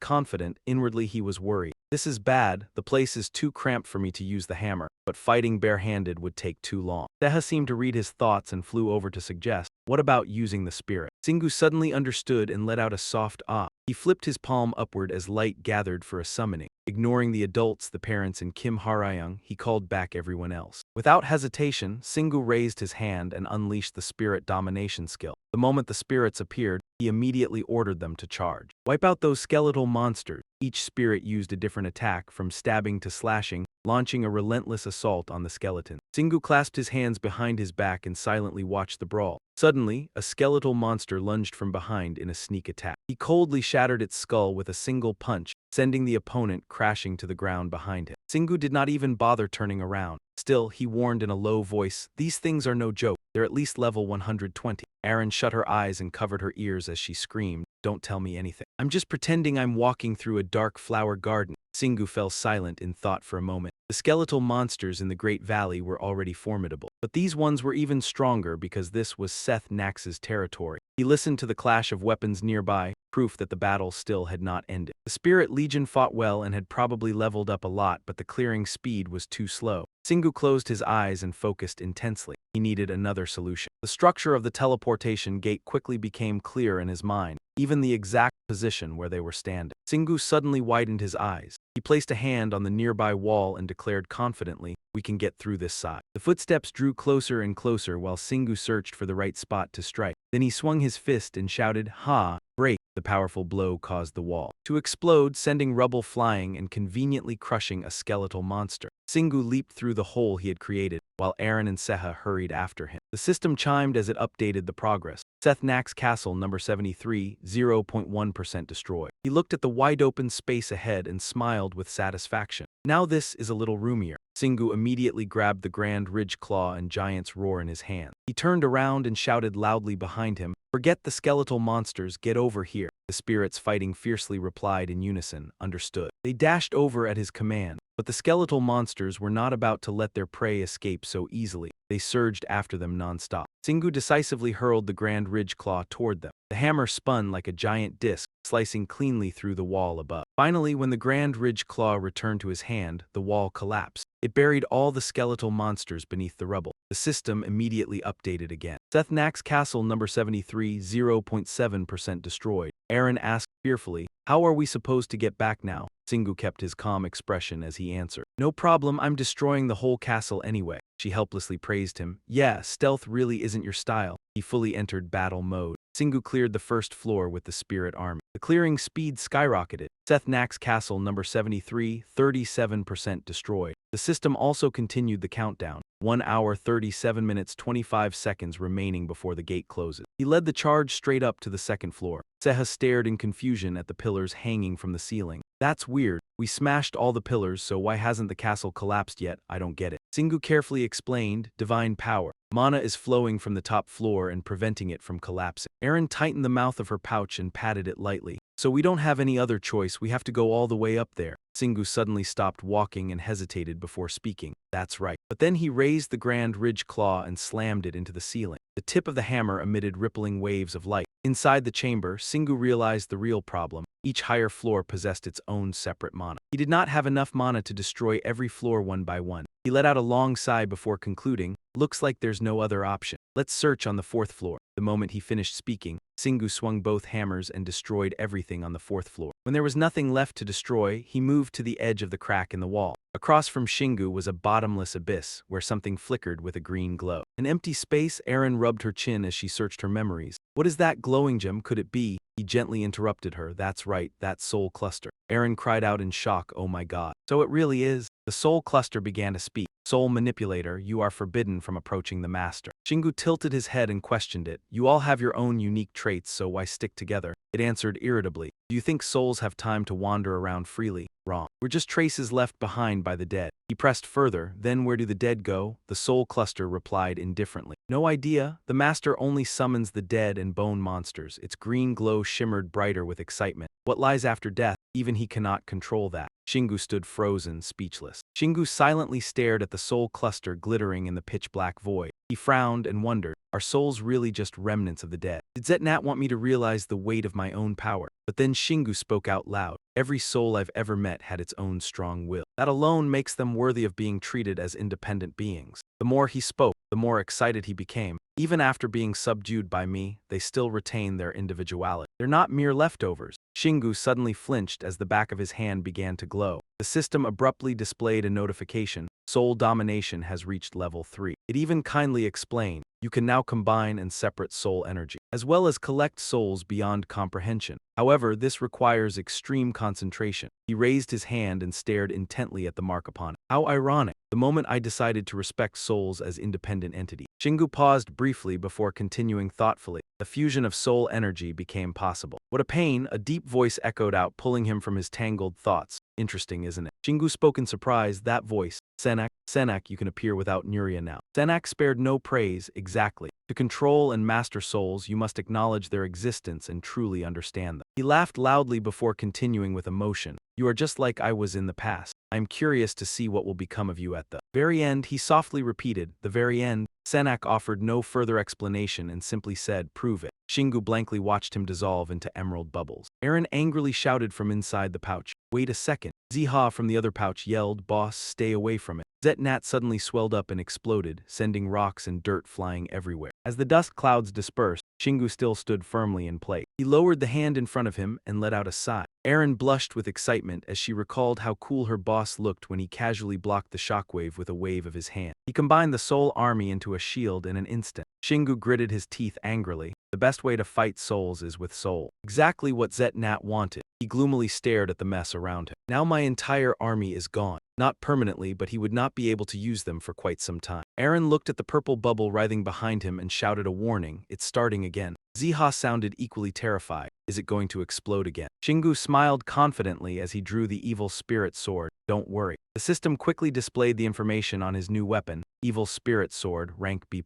confident, inwardly he was worried. "This is bad. The place is too cramped for me to use the hammer, but fighting barehanded would take too long." Seha seemed to read his thoughts and flew over to suggest, "What about using the spirit?" Singu suddenly understood and let out a soft ah. He flipped his palm upward as light gathered for a summoning. Ignoring the adults, the parents, and Kim Harayang, he called back everyone else. Without hesitation, Singu raised his hand and unleashed the spirit domination skill. The moment the spirits appeared, he immediately ordered them to charge. "Wipe out those skeletal monsters." Each spirit used a different attack, from stabbing to slashing, launching a relentless assault on the skeleton. Singu clasped his hands behind his back and silently watched the brawl. Suddenly, a skeletal monster lunged from behind in a sneak attack. He coldly shattered its skull with a single punch, sending the opponent crashing to the ground behind him. Singu did not even bother turning around. Still, he warned in a low voice, "These things are no joke. They're at least level 120. Aaron shut her eyes and covered her ears as she screamed, "Don't tell me anything. I'm just pretending I'm walking through a dark flower garden." Singu fell silent in thought for a moment. The skeletal monsters in the Great Valley were already formidable, but these ones were even stronger because this was Seth Nax's territory. He listened to the clash of weapons nearby, proof that the battle still had not ended. The Spirit Legion fought well and had probably leveled up a lot, but the clearing speed was too slow. Singu closed his eyes and focused intensely. He needed another solution. The structure of the teleportation gate quickly became clear in his mind, even the exact position where they were standing. Singu suddenly widened his eyes. He placed a hand on the nearby wall and declared confidently, "We can get through this side." The footsteps drew closer and closer while Singu searched for the right spot to strike. Then he swung his fist and shouted, "Ha! Break!" The powerful blow caused the wall to explode, sending rubble flying and conveniently crushing a skeletal monster. Singu leaped through the hole he had created, while Aaron and Seha hurried after him. The system chimed as it updated the progress. Seth Nack's castle number 73, 0.1% destroyed. He looked at the wide-open space ahead and smiled with satisfaction. Now this is a little roomier. Singu immediately grabbed the grand ridge claw and giant's roar in his hand. He turned around and shouted loudly behind him, "Forget the skeletal monsters, get over here." The spirits fighting fiercely replied in unison, "Understood." They dashed over at his command, but the skeletal monsters were not about to let their prey escape so easily. They surged after them non-stop. Singu decisively hurled the grand ridge claw toward them. The hammer spun like a giant disc, slicing cleanly through the wall above. Finally, when the grand ridge claw returned to his hand, the wall collapsed. It buried all the skeletal monsters beneath the rubble. The system immediately updated again. Seth Nack's castle number 73, 0.7% destroyed. Aaron asked fearfully, "How are we supposed to get back now?" Singu kept his calm expression as he answered, "No problem, I'm destroying the whole castle anyway." She helplessly praised him. "Yeah, stealth really isn't your style." He fully entered battle mode. Singu cleared the first floor with the spirit army. The clearing speed skyrocketed. Seth Nack's castle number 73, 37% destroyed. The system also continued the countdown. 1 hour 37 minutes 25 seconds remaining before the gate closes. He led the charge straight up to the second floor. Seha stared in confusion at the pillars hanging from the ceiling. "That's weird. We smashed all the pillars, so why hasn't the castle collapsed yet? I don't get it." Singu carefully explained, "Divine power. Mana is flowing from the top floor and preventing it from collapsing." Aaron tightened the mouth of her pouch and patted it lightly. "So we don't have any other choice, we have to go all the way up there." Singu suddenly stopped walking and hesitated before speaking. "That's right." But then he raised the grand ridge claw and slammed it into the ceiling. The tip of the hammer emitted rippling waves of light. Inside the chamber, Singu realized the real problem. Each higher floor possessed its own separate mana. He did not have enough mana to destroy every floor one by one. He let out a long sigh before concluding, "Looks like there's no other option. Let's search on the fourth floor." The moment he finished speaking, Singu swung both hammers and destroyed everything on the fourth floor. When there was nothing left to destroy, he moved to the edge of the crack in the wall. Across from Shingu was a bottomless abyss, where something flickered with a green glow. An empty space. Aaron rubbed her chin as she searched her memories. "What is that glowing gem? Could it be?" He gently interrupted her. "That's right, that soul cluster." Aaron cried out in shock, "Oh my god. So it really is." The soul cluster began to speak. "Soul manipulator, you are forbidden from approaching the master." Shingu tilted his head and questioned it. "You all have your own unique traits, so why stick together?" It answered irritably, "Do you think souls have time to wander around freely? Wrong. We're just traces left behind by the dead." He pressed further. "Then where do the dead go?" The soul cluster replied indifferently, "No idea. The master only summons the dead and bone monsters." Its green glow shimmered brighter with excitement. "What lies after death? Even he cannot control that." Shingu stood frozen, speechless. Shingu silently stared at the soul cluster glittering in the pitch-black void. He frowned and wondered, are souls really just remnants of the dead? Did Zetnat want me to realize the weight of my own power? But then Shingu spoke out loud. "Every soul I've ever met had its own strong will. That alone makes them worthy of being treated as independent beings." The more he spoke, the more excited he became. "Even after being subdued by me, they still retain their individuality. They're not mere leftovers." Shingu suddenly flinched as the back of his hand began to glow. The system abruptly displayed a notification. "Soul domination has reached level 3. It even kindly explained, "You can now combine and separate soul energy, as well as collect souls beyond comprehension. However, this requires extreme concentration." He raised his hand and stared intently at the mark upon it. "How ironic. The moment I decided to respect souls as independent entities." Shingu paused briefly before continuing thoughtfully. "The fusion of soul energy became possible." "What a pain," a deep voice echoed out, pulling him from his tangled thoughts. "Interesting, isn't it?" Shingu spoke in surprise. "That voice. Senak, you can appear without Nuria now." Senak spared no praise. "Exactly. To control and master souls, you must acknowledge their existence and truly understand them." He laughed loudly before continuing with emotion. "You are just like I was in the past. I am curious to see what will become of you at the very end." He softly repeated, "The very end." Senak offered no further explanation and simply said, "Prove it." Shingu blankly watched him dissolve into emerald bubbles. Eren angrily shouted from inside the pouch, "Wait a second." Ziha from the other pouch yelled, "Boss, stay away from it." Zetnat suddenly swelled up and exploded, sending rocks and dirt flying everywhere. As the dust clouds dispersed, Shingu still stood firmly in place. He lowered the hand in front of him and let out a sigh. Eren blushed with excitement as she recalled how cool her boss looked when he casually blocked the shockwave with a wave of his hand. He combined the Soul Army into a shield in an instant. Shingu gritted his teeth angrily. The best way to fight souls is with soul. Exactly what Zetnat wanted. He gloomily stared at the mess around him. Now my entire army is gone. Not permanently, but he would not be able to use them for quite some time. Eren looked at the purple bubble writhing behind him and shouted a warning. It's starting again. Ziha sounded equally terrified. Is it going to explode again? Shingu smiled confidently as he drew the evil spirit sword. Don't worry. The system quickly displayed the information on his new weapon, Evil Spirit Sword, rank B++.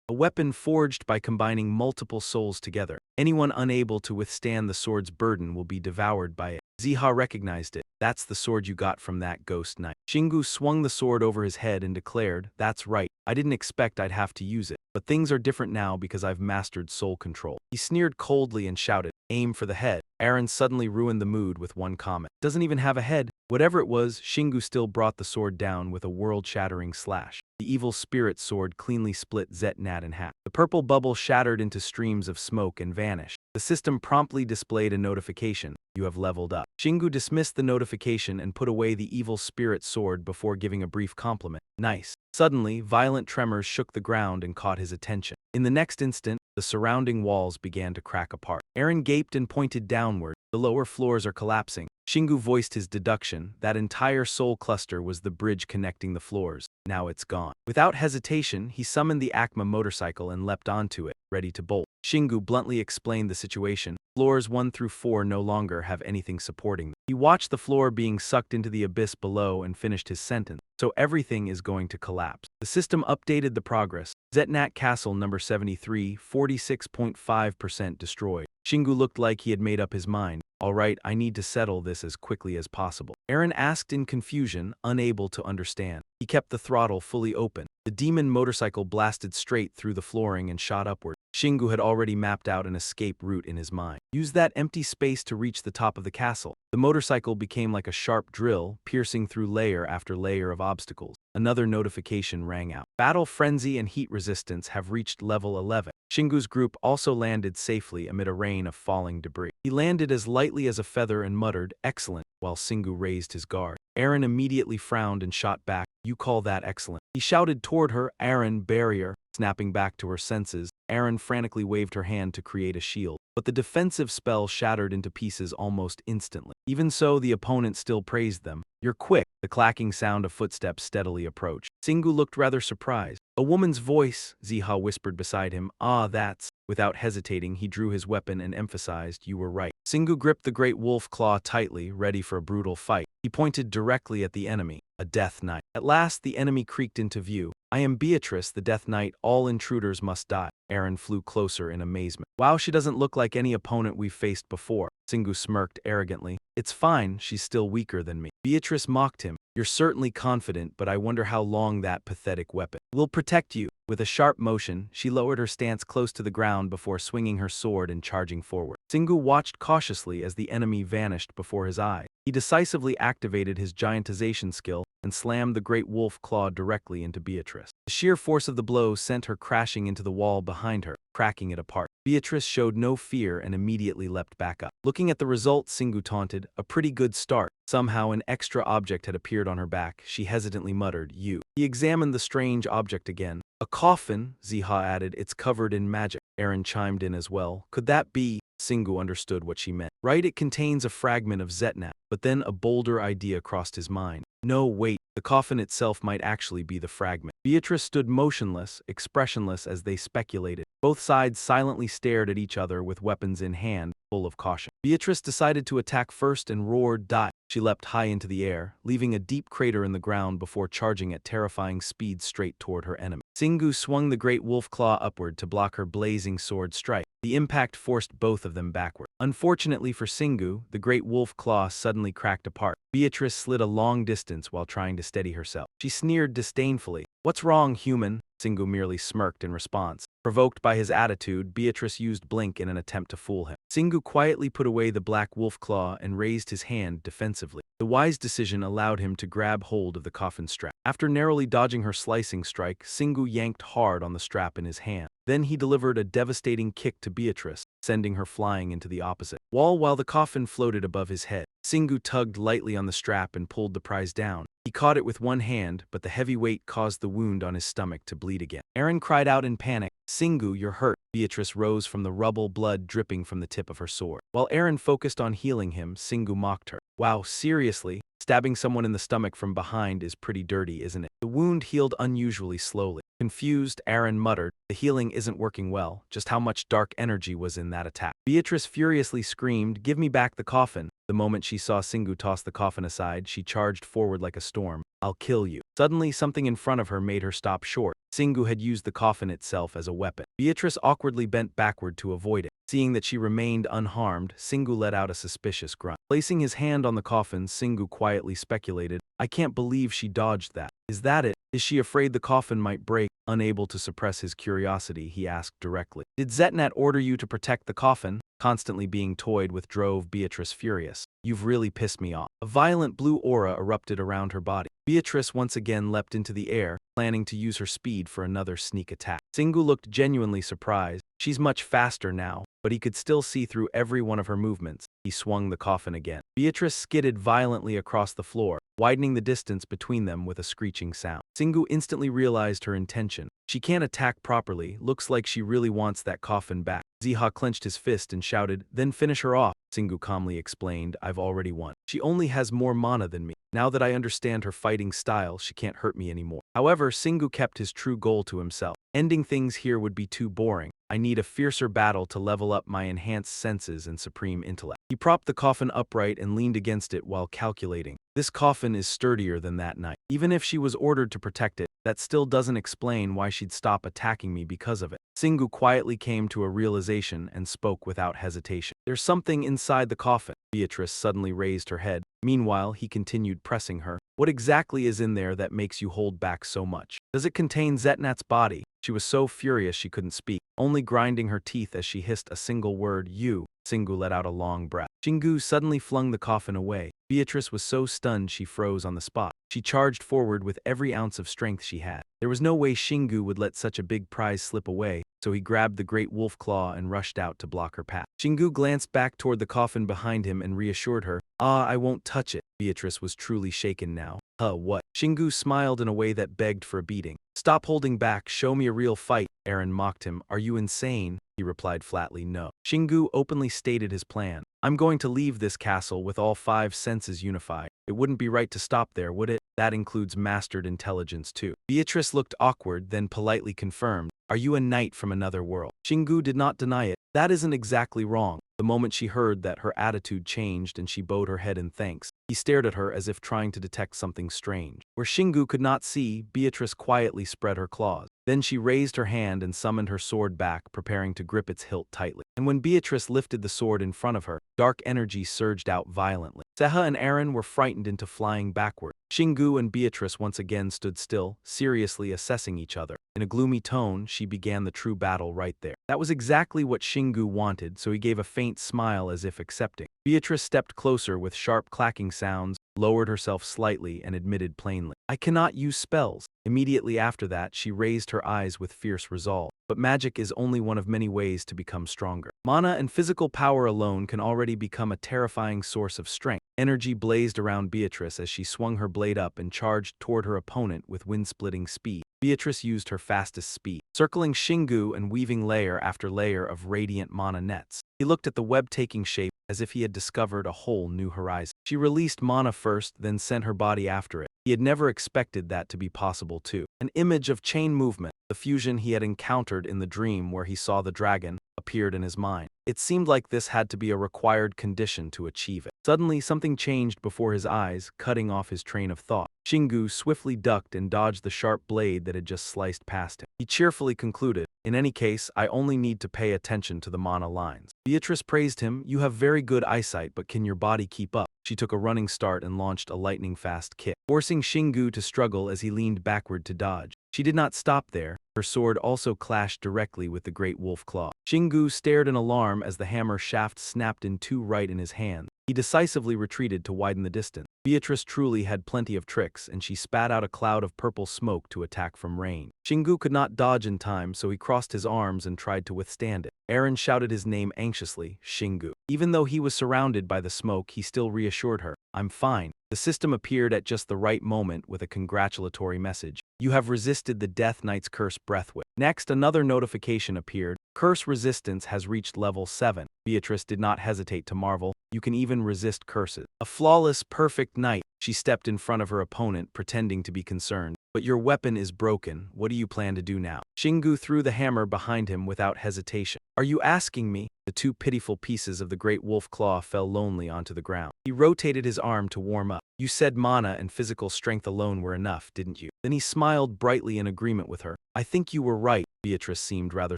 A weapon forged by combining multiple souls together. Anyone unable to withstand the sword's burden will be devoured by it. Ziha recognized it. That's the sword you got from that ghost knight. Shingu swung the sword over his head and declared, "That's right. I didn't expect I'd have to use it. But things are different now because I've mastered soul control." He sneered coldly and shouted, "Aim for the head." Eren suddenly ruined the mood with one comment. Doesn't even have a head. Whatever it was, Shingu still brought the sword down with a world-shattering slash. The evil spirit sword cleanly split Zetnat in half. The purple bubble shattered into streams of smoke and vanished. The system promptly displayed a notification. You have leveled up. Shingu dismissed the notification and put away the evil spirit sword before giving a brief compliment. Nice. Suddenly, violent tremors shook the ground and caught his attention. In the next instant, the surrounding walls began to crack apart. Eren gaped and pointed downward. The lower floors are collapsing. Shingu voiced his deduction. That entire soul cluster was the bridge connecting the floors. Now it's gone. Without hesitation, he summoned the Akma motorcycle and leapt onto it, ready to bolt. Shingu bluntly explained the situation. Floors 1 through 4 no longer have anything supporting them. He watched the floor being sucked into the abyss below and finished his sentence. So everything is going to collapse. The system updated the progress. Zetnat Castle number 73, 46.5% destroyed. Shingu looked like he had made up his mind. All right, I need to settle this as quickly as possible. Eren asked in confusion, unable to understand. He kept the throttle fully open. The demon motorcycle blasted straight through the flooring and shot upward. Shingu had already mapped out an escape route in his mind. Use that empty space to reach the top of the castle. The motorcycle became like a sharp drill, piercing through layer after layer of obstacles. Another notification rang out. Battle frenzy and heat resistance have reached level 11. Shingu's group also landed safely amid a rain of falling debris. He landed as lightly as a feather and muttered, "Excellent," while Shingu raised his guard. Eren immediately frowned and shot back. "You call that excellent?" He shouted toward her, "Eren, barrier." Snapping back to her senses, Eren frantically waved her hand to create a shield. But the defensive spell shattered into pieces almost instantly. Even so, the opponent still praised them. "You're quick." The clacking sound of footsteps steadily approached. Shingu looked rather surprised. "A woman's voice," Ziha whispered beside him. "Ah, that's..." Without hesitating, he drew his weapon and emphasized, "You were right." Shingu gripped the great wolf claw tightly, ready for a brutal fight. He pointed directly at the enemy, a Death Knight. At last, the enemy creaked into view. "I am Beatrice, the Death Knight. All intruders must die." Eren flew closer in amazement. "Wow, she doesn't look like any opponent we've faced before." Shingu smirked arrogantly. "It's fine, she's still weaker than me." Beatrice mocked him. "You're certainly confident, but I wonder how long that pathetic weapon will protect you." With a sharp motion, she lowered her stance close to the ground before swinging her sword and charging forward. Shingu watched cautiously as the enemy vanished before his eyes. He decisively activated his giantization skill and slammed the great wolf claw directly into Beatrice. The sheer force of the blow sent her crashing into the wall behind her, cracking it apart. Beatrice showed no fear and immediately leapt back up. Looking at the result, Shingu taunted, "A pretty good start." Somehow an extra object had appeared on her back. She hesitantly muttered, "You." He examined the strange object again. "A coffin," Ziha added. "It's covered in magic." Eren chimed in as well. "Could that be?" Shingu understood what she meant. "Right, it contains a fragment of Zetnat." But then a bolder idea crossed his mind. "No, wait. The coffin itself might actually be the fragment." Beatrice stood motionless, expressionless as they speculated. Both sides silently stared at each other with weapons in hand, full of caution. Beatrice decided to attack first and roared, "Die!" She leapt high into the air, leaving a deep crater in the ground before charging at terrifying speed straight toward her enemy. Shingu swung the great wolf claw upward to block her blazing sword strike. The impact forced both of them backward. Unfortunately for Singu, the great wolf claw suddenly cracked apart. Beatrice slid a long distance while trying to steady herself. She sneered disdainfully. "What's wrong, human?" Singu merely smirked in response. Provoked by his attitude, Beatrice used Blink in an attempt to fool him. Singu quietly put away the black wolf claw and raised his hand defensively. The wise decision allowed him to grab hold of the coffin strap. After narrowly dodging her slicing strike, Singu yanked hard on the strap in his hand. Then he delivered a devastating kick to Beatrice, sending her flying into the opposite wall while the coffin floated above his head. Singu tugged lightly on the strap and pulled the prize down. He caught it with one hand, but the heavy weight caused the wound on his stomach to bleed again. Aaron cried out in panic, "Singu, you're hurt." Beatrice rose from the rubble, blood dripping from the tip of her sword. While Aaron focused on healing him, Singu mocked her. "Wow, seriously? Stabbing someone in the stomach from behind is pretty dirty, isn't it?" The wound healed unusually slowly. Confused, Aaron muttered, "The healing isn't working well. Just how much dark energy was in that attack?" Beatrice furiously screamed, "Give me back the coffin." The moment she saw Singu toss the coffin aside, she charged forward like a storm. "I'll kill you." Suddenly, something in front of her made her stop short. Singu had used the coffin itself as a weapon. Beatrice awkwardly bent backward to avoid it. Seeing that she remained unharmed, Singu let out a suspicious grunt. Placing his hand on the coffin, Singu quietly speculated, "I can't believe she dodged that. Is that it? Is she afraid the coffin might break?" Unable to suppress his curiosity, he asked directly. "Did Zetnat order you to protect the coffin?" Constantly being toyed with drove Beatrice furious. "You've really pissed me off." A violent blue aura erupted around her body. Beatrice once again leapt into the air, planning to use her speed for another sneak attack. Singu looked genuinely surprised. She's much faster now, but he could still see through every one of her movements. He swung the coffin again. Beatrice skidded violently across the floor, widening the distance between them with a screeching sound. Singu instantly realized her intention. She can't attack properly, looks like she really wants that coffin back. Ziha clenched his fist and shouted, "Then finish her off." Singu calmly explained, "I've already won. She only has more mana than me. Now that I understand her fighting style, she can't hurt me anymore." However, Singu kept his true goal to himself. Ending things here would be too boring. I need a fiercer battle to level up my enhanced senses and supreme intellect. He propped the coffin upright and leaned against it while calculating. This coffin is sturdier than that knight. Even if she was ordered to protect it, that still doesn't explain why she'd stop attacking me because of it. Singu quietly came to a realization and spoke without hesitation. "There's something inside the coffin." Beatrice suddenly raised her head. Meanwhile, he continued pressing her. "What exactly is in there that makes you hold back so much? Does it contain Zetnat's body?" She was so furious she couldn't speak, only grinding her teeth as she hissed a single word, "You." Singu let out a long breath. Shingu suddenly flung the coffin away. Beatrice was so stunned she froze on the spot. She charged forward with every ounce of strength she had. There was no way Shingu would let such a big prize slip away, so he grabbed the great wolf claw and rushed out to block her path. Shingu glanced back toward the coffin behind him and reassured her, "Ah, I won't touch it." Beatrice was truly shaken now. "Huh, what?" Shingu smiled in a way that begged for a beating. "Stop holding back, show me a real fight." Aaron mocked him. "Are you insane?" He replied flatly, "No." Shingu openly stated his plan. "I'm going to leave this castle with all 5 senses unified. It wouldn't be right to stop there, would it? That includes mastered intelligence too." Beatrice looked awkward, then politely confirmed, "Are you a knight from another world?" Shingu did not deny it. That isn't exactly wrong. The moment she heard that, her attitude changed and she bowed her head in thanks. He stared at her as if trying to detect something strange. Where Shingu could not see, Beatrice quietly spread her claws. Then she raised her hand and summoned her sword back, preparing to grip its hilt tightly. And when Beatrice lifted the sword in front of her, dark energy surged out violently. Seha and Aaron were frightened into flying backward. Shingu and Beatrice once again stood still, seriously assessing each other. In a gloomy tone, she began the true battle right there. That was exactly what Shingu wanted, so he gave a faint smile as if accepting. Beatrice stepped closer with sharp clacking sounds, lowered herself slightly, and admitted plainly, "I cannot use spells." Immediately after that, she raised her eyes with fierce resolve. But magic is only one of many ways to become stronger. Mana and physical power alone can already become a terrifying source of strength. Energy blazed around Beatrice as she swung her blade up and charged toward her opponent with wind-splitting speed. Beatrice used her fastest speed, circling Shingu and weaving layer after layer of radiant mana nets. He looked at the web taking shape as if he had discovered a whole new horizon. She released mana first, then sent her body after it. He had never expected that to be possible too. An image of chain movement, the fusion he had encountered in the dream where he saw the dragon, appeared in his mind. It seemed like this had to be a required condition to achieve it. Suddenly, something changed before his eyes, cutting off his train of thought. Shingu swiftly ducked and dodged the sharp blade that had just sliced past him. He cheerfully concluded, "In any case, I only need to pay attention to the mana lines." Beatrice praised him. You have very good eyesight, but can your body keep up? She took a running start and launched a lightning-fast kick, forcing Xingu to struggle as he leaned backward to dodge. She did not stop there. Her sword also clashed directly with the great wolf claw. Xingu stared in alarm as the hammer shaft snapped in two right in his hand. He decisively retreated to widen the distance. Beatrice truly had plenty of tricks, and she spat out a cloud of purple smoke to attack from range. Xingu could not dodge in time, so he crossed his arms and tried to withstand it. Aaron shouted his name anxiously, Xingu. Even though he was surrounded by the smoke, he still reassured her, I'm fine. The system appeared at just the right moment with a congratulatory message. You have resisted the Death Knight's curse breath whip. Next, another notification appeared. Curse resistance has reached level 7. Beatrice did not hesitate to marvel. You can even resist curses. A flawless, perfect knight. She stepped in front of her opponent, pretending to be concerned. But your weapon is broken. What do you plan to do now? Xingu threw the hammer behind him without hesitation. Are you asking me? The two pitiful pieces of the great wolf claw fell lonely onto the ground. He rotated his arm to warm up. You said mana and physical strength alone were enough, didn't you? Then he smiled brightly in agreement with her. I think you were right. Beatrice seemed rather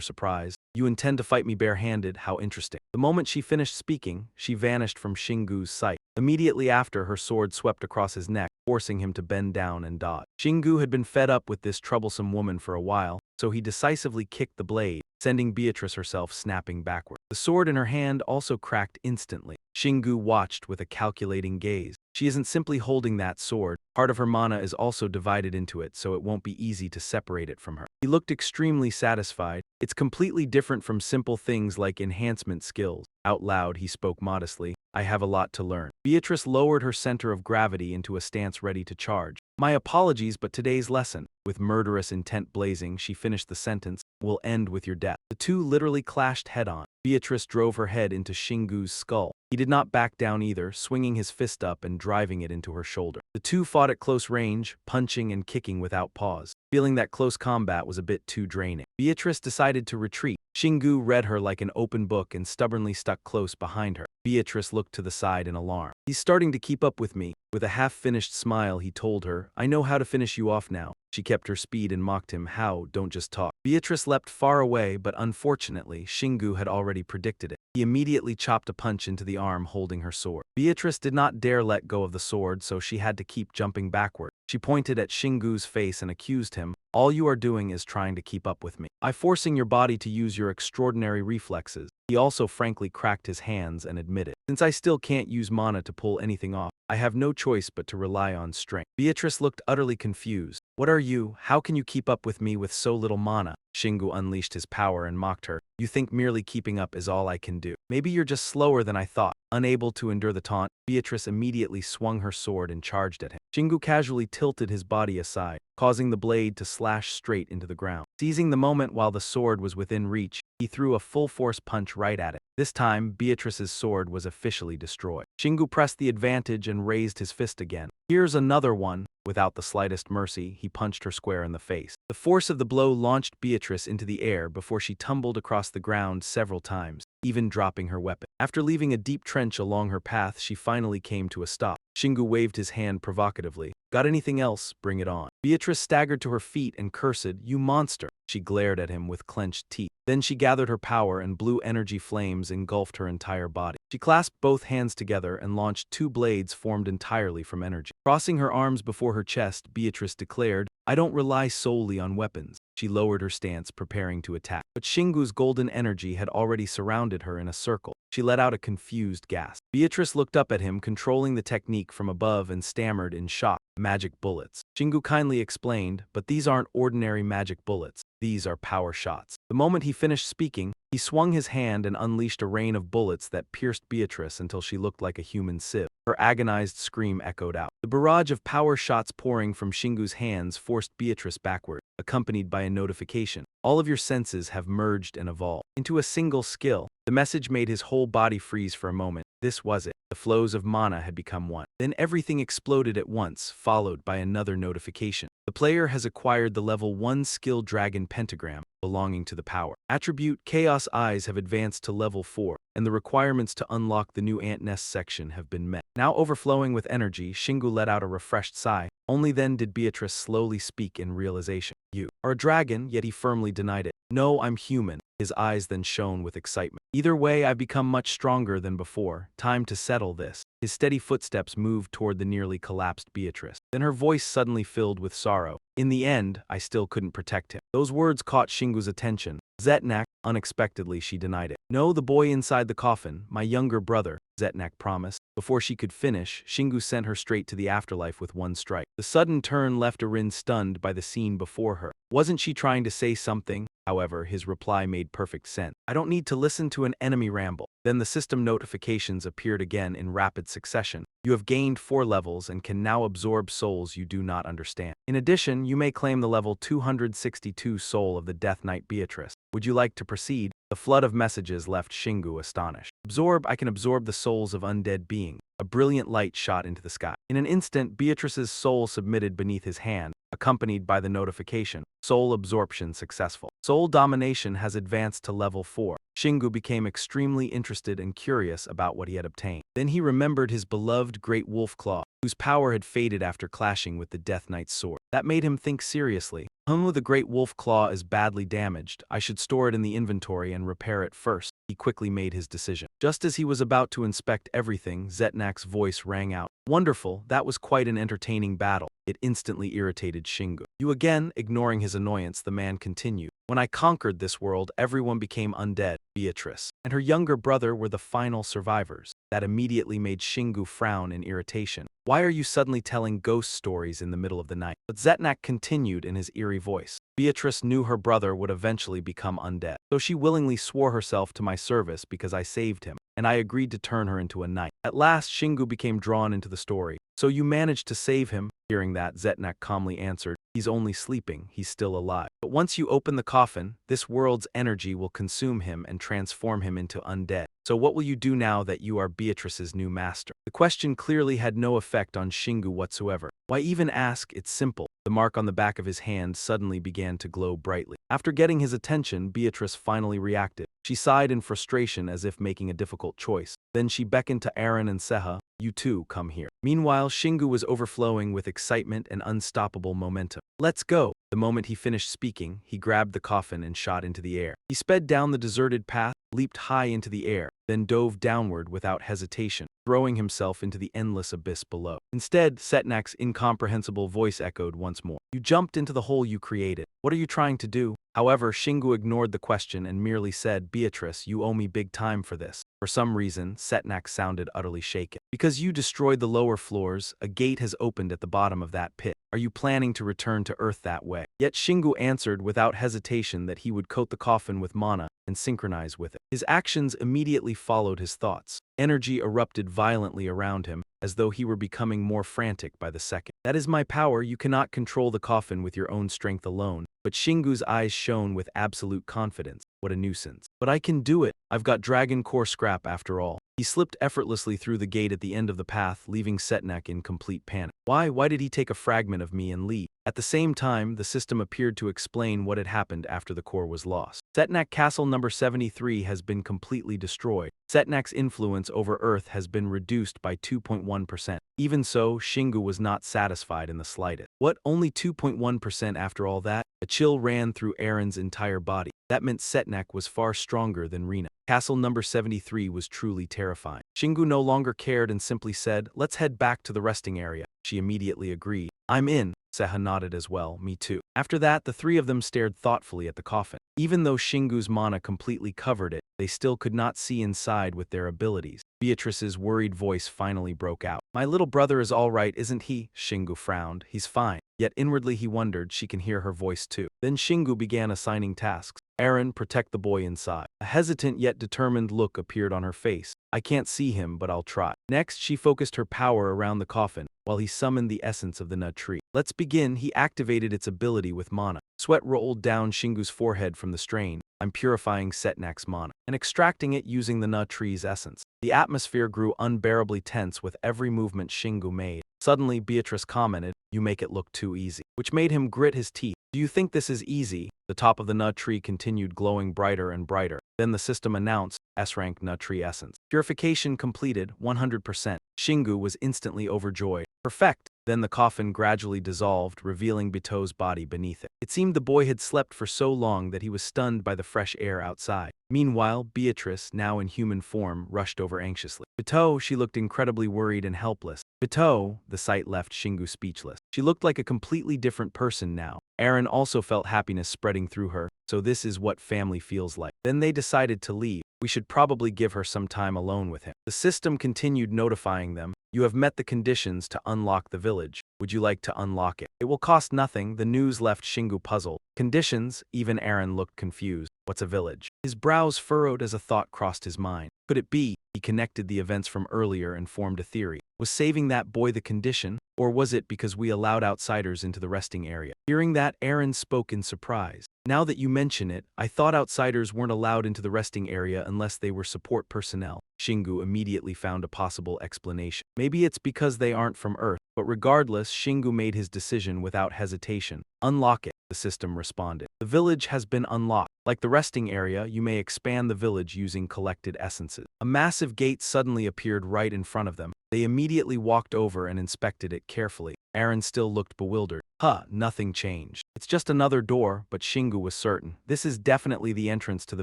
surprised. You intend to fight me barehanded? How interesting. The moment she finished speaking, she vanished from Xingu's sight. Immediately after, her sword swept across his neck, forcing him to bend down and dodge. Xingu had been fed up with this troublesome woman for a while, so he decisively kicked the blade, sending Beatrice herself snapping backward. The sword in her hand also cracked instantly. Xingu watched with a calculating gaze. She isn't simply holding that sword. Part of her mana is also divided into it, so it won't be easy to separate it from her. He looked extremely satisfied. It's completely different from simple things like enhancement skills. Out loud, he spoke modestly. I have a lot to learn. Beatrice lowered her center of gravity into a stance ready to charge. My apologies, but today's lesson. With murderous intent blazing, she finished the sentence, will end with your death. The two literally clashed head-on. Beatrice drove her head into Xingu's skull. He did not back down either, swinging his fist up and driving it into her shoulder. The two fought at close range, punching and kicking without pause. Feeling that close combat was a bit too draining, Beatrice decided to retreat. Xingu read her like an open book and stubbornly stuck close behind her. Beatrice looked to the side in alarm. He's starting to keep up with me. With a half-finished smile, he told her, I know how to finish you off now. She kept her speed and mocked him, how, don't just talk. Beatrice leapt far away, but unfortunately, Xingu had already predicted it. He immediately chopped a punch into the arm holding her sword. Beatrice did not dare let go of the sword, so she had to keep jumping backward. She pointed at Xingu's face and accused him, all you are doing is trying to keep up with me. I'm forcing your body to use your extraordinary reflexes. He also frankly cracked his hands and admitted, since I still can't use mana to pull anything off, I have no choice but to rely on strength. Beatrice looked utterly confused. What are you? How can you keep up with me with so little mana? Xingu unleashed his power and mocked her. You think merely keeping up is all I can do. Maybe you're just slower than I thought. Unable to endure the taunt, Beatrice immediately swung her sword and charged at him. Xingu casually tilted his body aside, causing the blade to slash straight into the ground. Seizing the moment while the sword was within reach, he threw a full-force punch right at it. This time, Beatrice's sword was officially destroyed. Xingu pressed the advantage and raised his fist again. Here's another one. Without the slightest mercy, he punched her square in the face. The force of the blow launched Beatrice into the air before she tumbled across the ground several times, even dropping her weapon. After leaving a deep trench along her path, she finally came to a stop. Xingu waved his hand provocatively. Got anything else? Bring it on. Beatrice staggered to her feet and cursed, you monster. She glared at him with clenched teeth. Then she gathered her power and blue energy flames engulfed her entire body. She clasped both hands together and launched two blades formed entirely from energy. Crossing her arms before her chest, Beatrice declared, I don't rely solely on weapons. She lowered her stance, preparing to attack. But Xingu's golden energy had already surrounded her in a circle. She let out a confused gasp. Beatrice looked up at him, controlling the technique from above, and stammered in shock. Magic bullets. Xingu kindly explained, but these aren't ordinary magic bullets. These are power shots. The moment he finished speaking, he swung his hand and unleashed a rain of bullets that pierced Beatrice until she looked like a human sieve. Her agonized scream echoed out. The barrage of power shots pouring from Xingu's hands forced Beatrice backward, accompanied by a notification. All of your senses have merged and evolved into a single skill. The message made his whole body freeze for a moment. This was it. The flows of mana had become one. Then everything exploded at once, followed by another notification. The player has acquired the level 1 skill Dragon Pentagram, belonging to the power attribute Chaos Eyes have advanced to level 4, and the requirements to unlock the new Ant Nest section have been met. Now overflowing with energy, Xingu let out a refreshed sigh. Only then did Beatrice slowly speak in realization. You are a dragon, yet he firmly denied it. No, I'm human. His eyes then shone with excitement. Either way, I've become much stronger than before. Time to settle this. His steady footsteps moved toward the nearly collapsed Beatrice. Then her voice suddenly filled with sorrow. In the end, I still couldn't protect him. Those words caught Shingu's attention. Zetnak, unexpectedly, she denied it. No, the boy inside the coffin, my younger brother, Zetnak promised. Before she could finish, Shingu sent her straight to the afterlife with one strike. The sudden turn left Erin stunned by the scene before her. Wasn't she trying to say something? However, his reply made perfect sense. I don't need to listen to an enemy ramble. Then the system notifications appeared again in rapid succession. You have gained 4 levels and can now absorb souls you do not understand. In addition, you may claim the level 262 soul of the Death Knight Beatrice. Would you like to proceed? The flood of messages left Shingu astonished. Absorb, I can absorb the souls of undead beings. A brilliant light shot into the sky. In an instant, Beatrice's soul submitted beneath his hand, accompanied by the notification. Soul absorption successful. Soul domination has advanced to level 4. Shingu became extremely interested and curious about what he had obtained. Then he remembered his beloved Great Wolf Claw, whose power had faded after clashing with the Death Knight's sword. That made him think seriously. The Great Wolf Claw is badly damaged. I should store it in the inventory and repair it first. He quickly made his decision. Just as he was about to inspect everything, Zetnak's voice rang out. Wonderful, that was quite an entertaining battle. It instantly irritated Shingu. You again? Ignoring his annoyance, the man continued. When I conquered this world, everyone became undead. Beatrice and her younger brother were the final survivors. That immediately made Shingu frown in irritation. Why are you suddenly telling ghost stories in the middle of the night? But Zetnak continued in his eerie voice. Beatrice knew her brother would eventually become undead, so she willingly swore herself to my service because I saved him, and I agreed to turn her into a knight. At last, Shingu became drawn into the story. So you managed to save him? Hearing that, Zetnak calmly answered, he's only sleeping, he's still alive. But once you open the coffin, this world's energy will consume him and transform him into undead. So what will you do now that you are Beatrice's new master? The question clearly had no effect on Shingu whatsoever. Why even ask? It's simple. The mark on the back of his hand suddenly began to glow brightly. After getting his attention, Beatrice finally reacted. She sighed in frustration as if making a difficult choice. Then she beckoned to Aaron and Seha. You two, come here. Meanwhile, Shingu was overflowing with excitement and unstoppable momentum. Let's go! The moment he finished speaking, he grabbed the coffin and shot into the air. He sped down the deserted path, leaped high into the air, then dove downward without hesitation, throwing himself into the endless abyss below. Instead, Setnak's incomprehensible voice echoed once more. You jumped into the hole you created. What are you trying to do? However, Shingu ignored the question and merely said, Beatrice, you owe me big time for this. For some reason, Setnak sounded utterly shaken. Because you destroyed the lower floors, a gate has opened at the bottom of that pit. Are you planning to return to Earth that way? Yet Shingu answered without hesitation that he would coat the coffin with mana and synchronize with it. His actions immediately followed his thoughts. Energy erupted violently around him, as though he were becoming more frantic by the second. That is my power. You cannot control the coffin with your own strength alone. But Shingu's eyes shone with absolute confidence. What a nuisance. But I can do it. I've got Dragon Core scrap after all. He slipped effortlessly through the gate at the end of the path, leaving Setnak in complete panic. Why did he take a fragment of me and leave? At the same time, the system appeared to explain what had happened after the core was lost. Setnak Castle number 73 has been completely destroyed. Setnak's influence over Earth has been reduced by 2.1%. Even so, Shingu was not satisfied in the slightest. What, only 2.1% after all that? A chill ran through Aaron's entire body. That meant Setnak was far stronger than Rina. Castle number 73 was truly terrifying. Shingu no longer cared and simply said, let's head back to the resting area. She immediately agreed. I'm in. Seha nodded as well, me too. After that, the three of them stared thoughtfully at the coffin. Even though Shingu's mana completely covered it, they still could not see inside with their abilities. Beatrice's worried voice finally broke out. My little brother is all right, isn't he? Shingu frowned. He's fine. Yet inwardly he wondered she can hear her voice too. Then Shingu began assigning tasks. Aaron, protect the boy inside. A hesitant yet determined look appeared on her face. I can't see him, but I'll try. Next, she focused her power around the coffin, while he summoned the essence of the nut tree. Let's begin. He activated its ability with mana. Sweat rolled down Shingu's forehead from the strain. I'm purifying Setnak's mana and extracting it using the nut tree's essence. The atmosphere grew unbearably tense with every movement Shingu made. Suddenly, Beatrice commented, you make it look too easy, which made him grit his teeth. Do you think this is easy? The top of the nut tree continued glowing brighter and brighter. Then the system announced, S-rank nut tree essence. Purification completed, 100%. Shingu was instantly overjoyed. Perfect. Then the coffin gradually dissolved, revealing Bito's body beneath it. It seemed the boy had slept for so long that he was stunned by the fresh air outside. Meanwhile, Beatrice, now in human form, rushed over anxiously. Bito, she looked incredibly worried and helpless. Bito, the sight left Shingu speechless. She looked like a completely different person now. Aaron also felt happiness spreading through her. So this is what family feels like. Then they decided to leave. We should probably give her some time alone with him. The system continued notifying them. You have met the conditions to unlock the village. Would you like to unlock it? It will cost nothing. The news left Shingu puzzled. Conditions? Even Aaron looked confused. What's a village? His brows furrowed as a thought crossed his mind. Could it be? He connected the events from earlier and formed a theory. Was saving that boy the condition? Or was it because we allowed outsiders into the resting area? Hearing that, Aaron spoke in surprise. Now that you mention it, I thought outsiders weren't allowed into the resting area unless they were support personnel. Shingu immediately found a possible explanation. Maybe it's because they aren't from Earth, but regardless, Shingu made his decision without hesitation. Unlock it, the system responded. The village has been unlocked. Like the resting area, you may expand the village using collected essences. A massive gate suddenly appeared right in front of them. They immediately walked over and inspected it carefully. Aaron still looked bewildered. Nothing changed. It's just another door, but Shingu was certain. This is definitely the entrance to the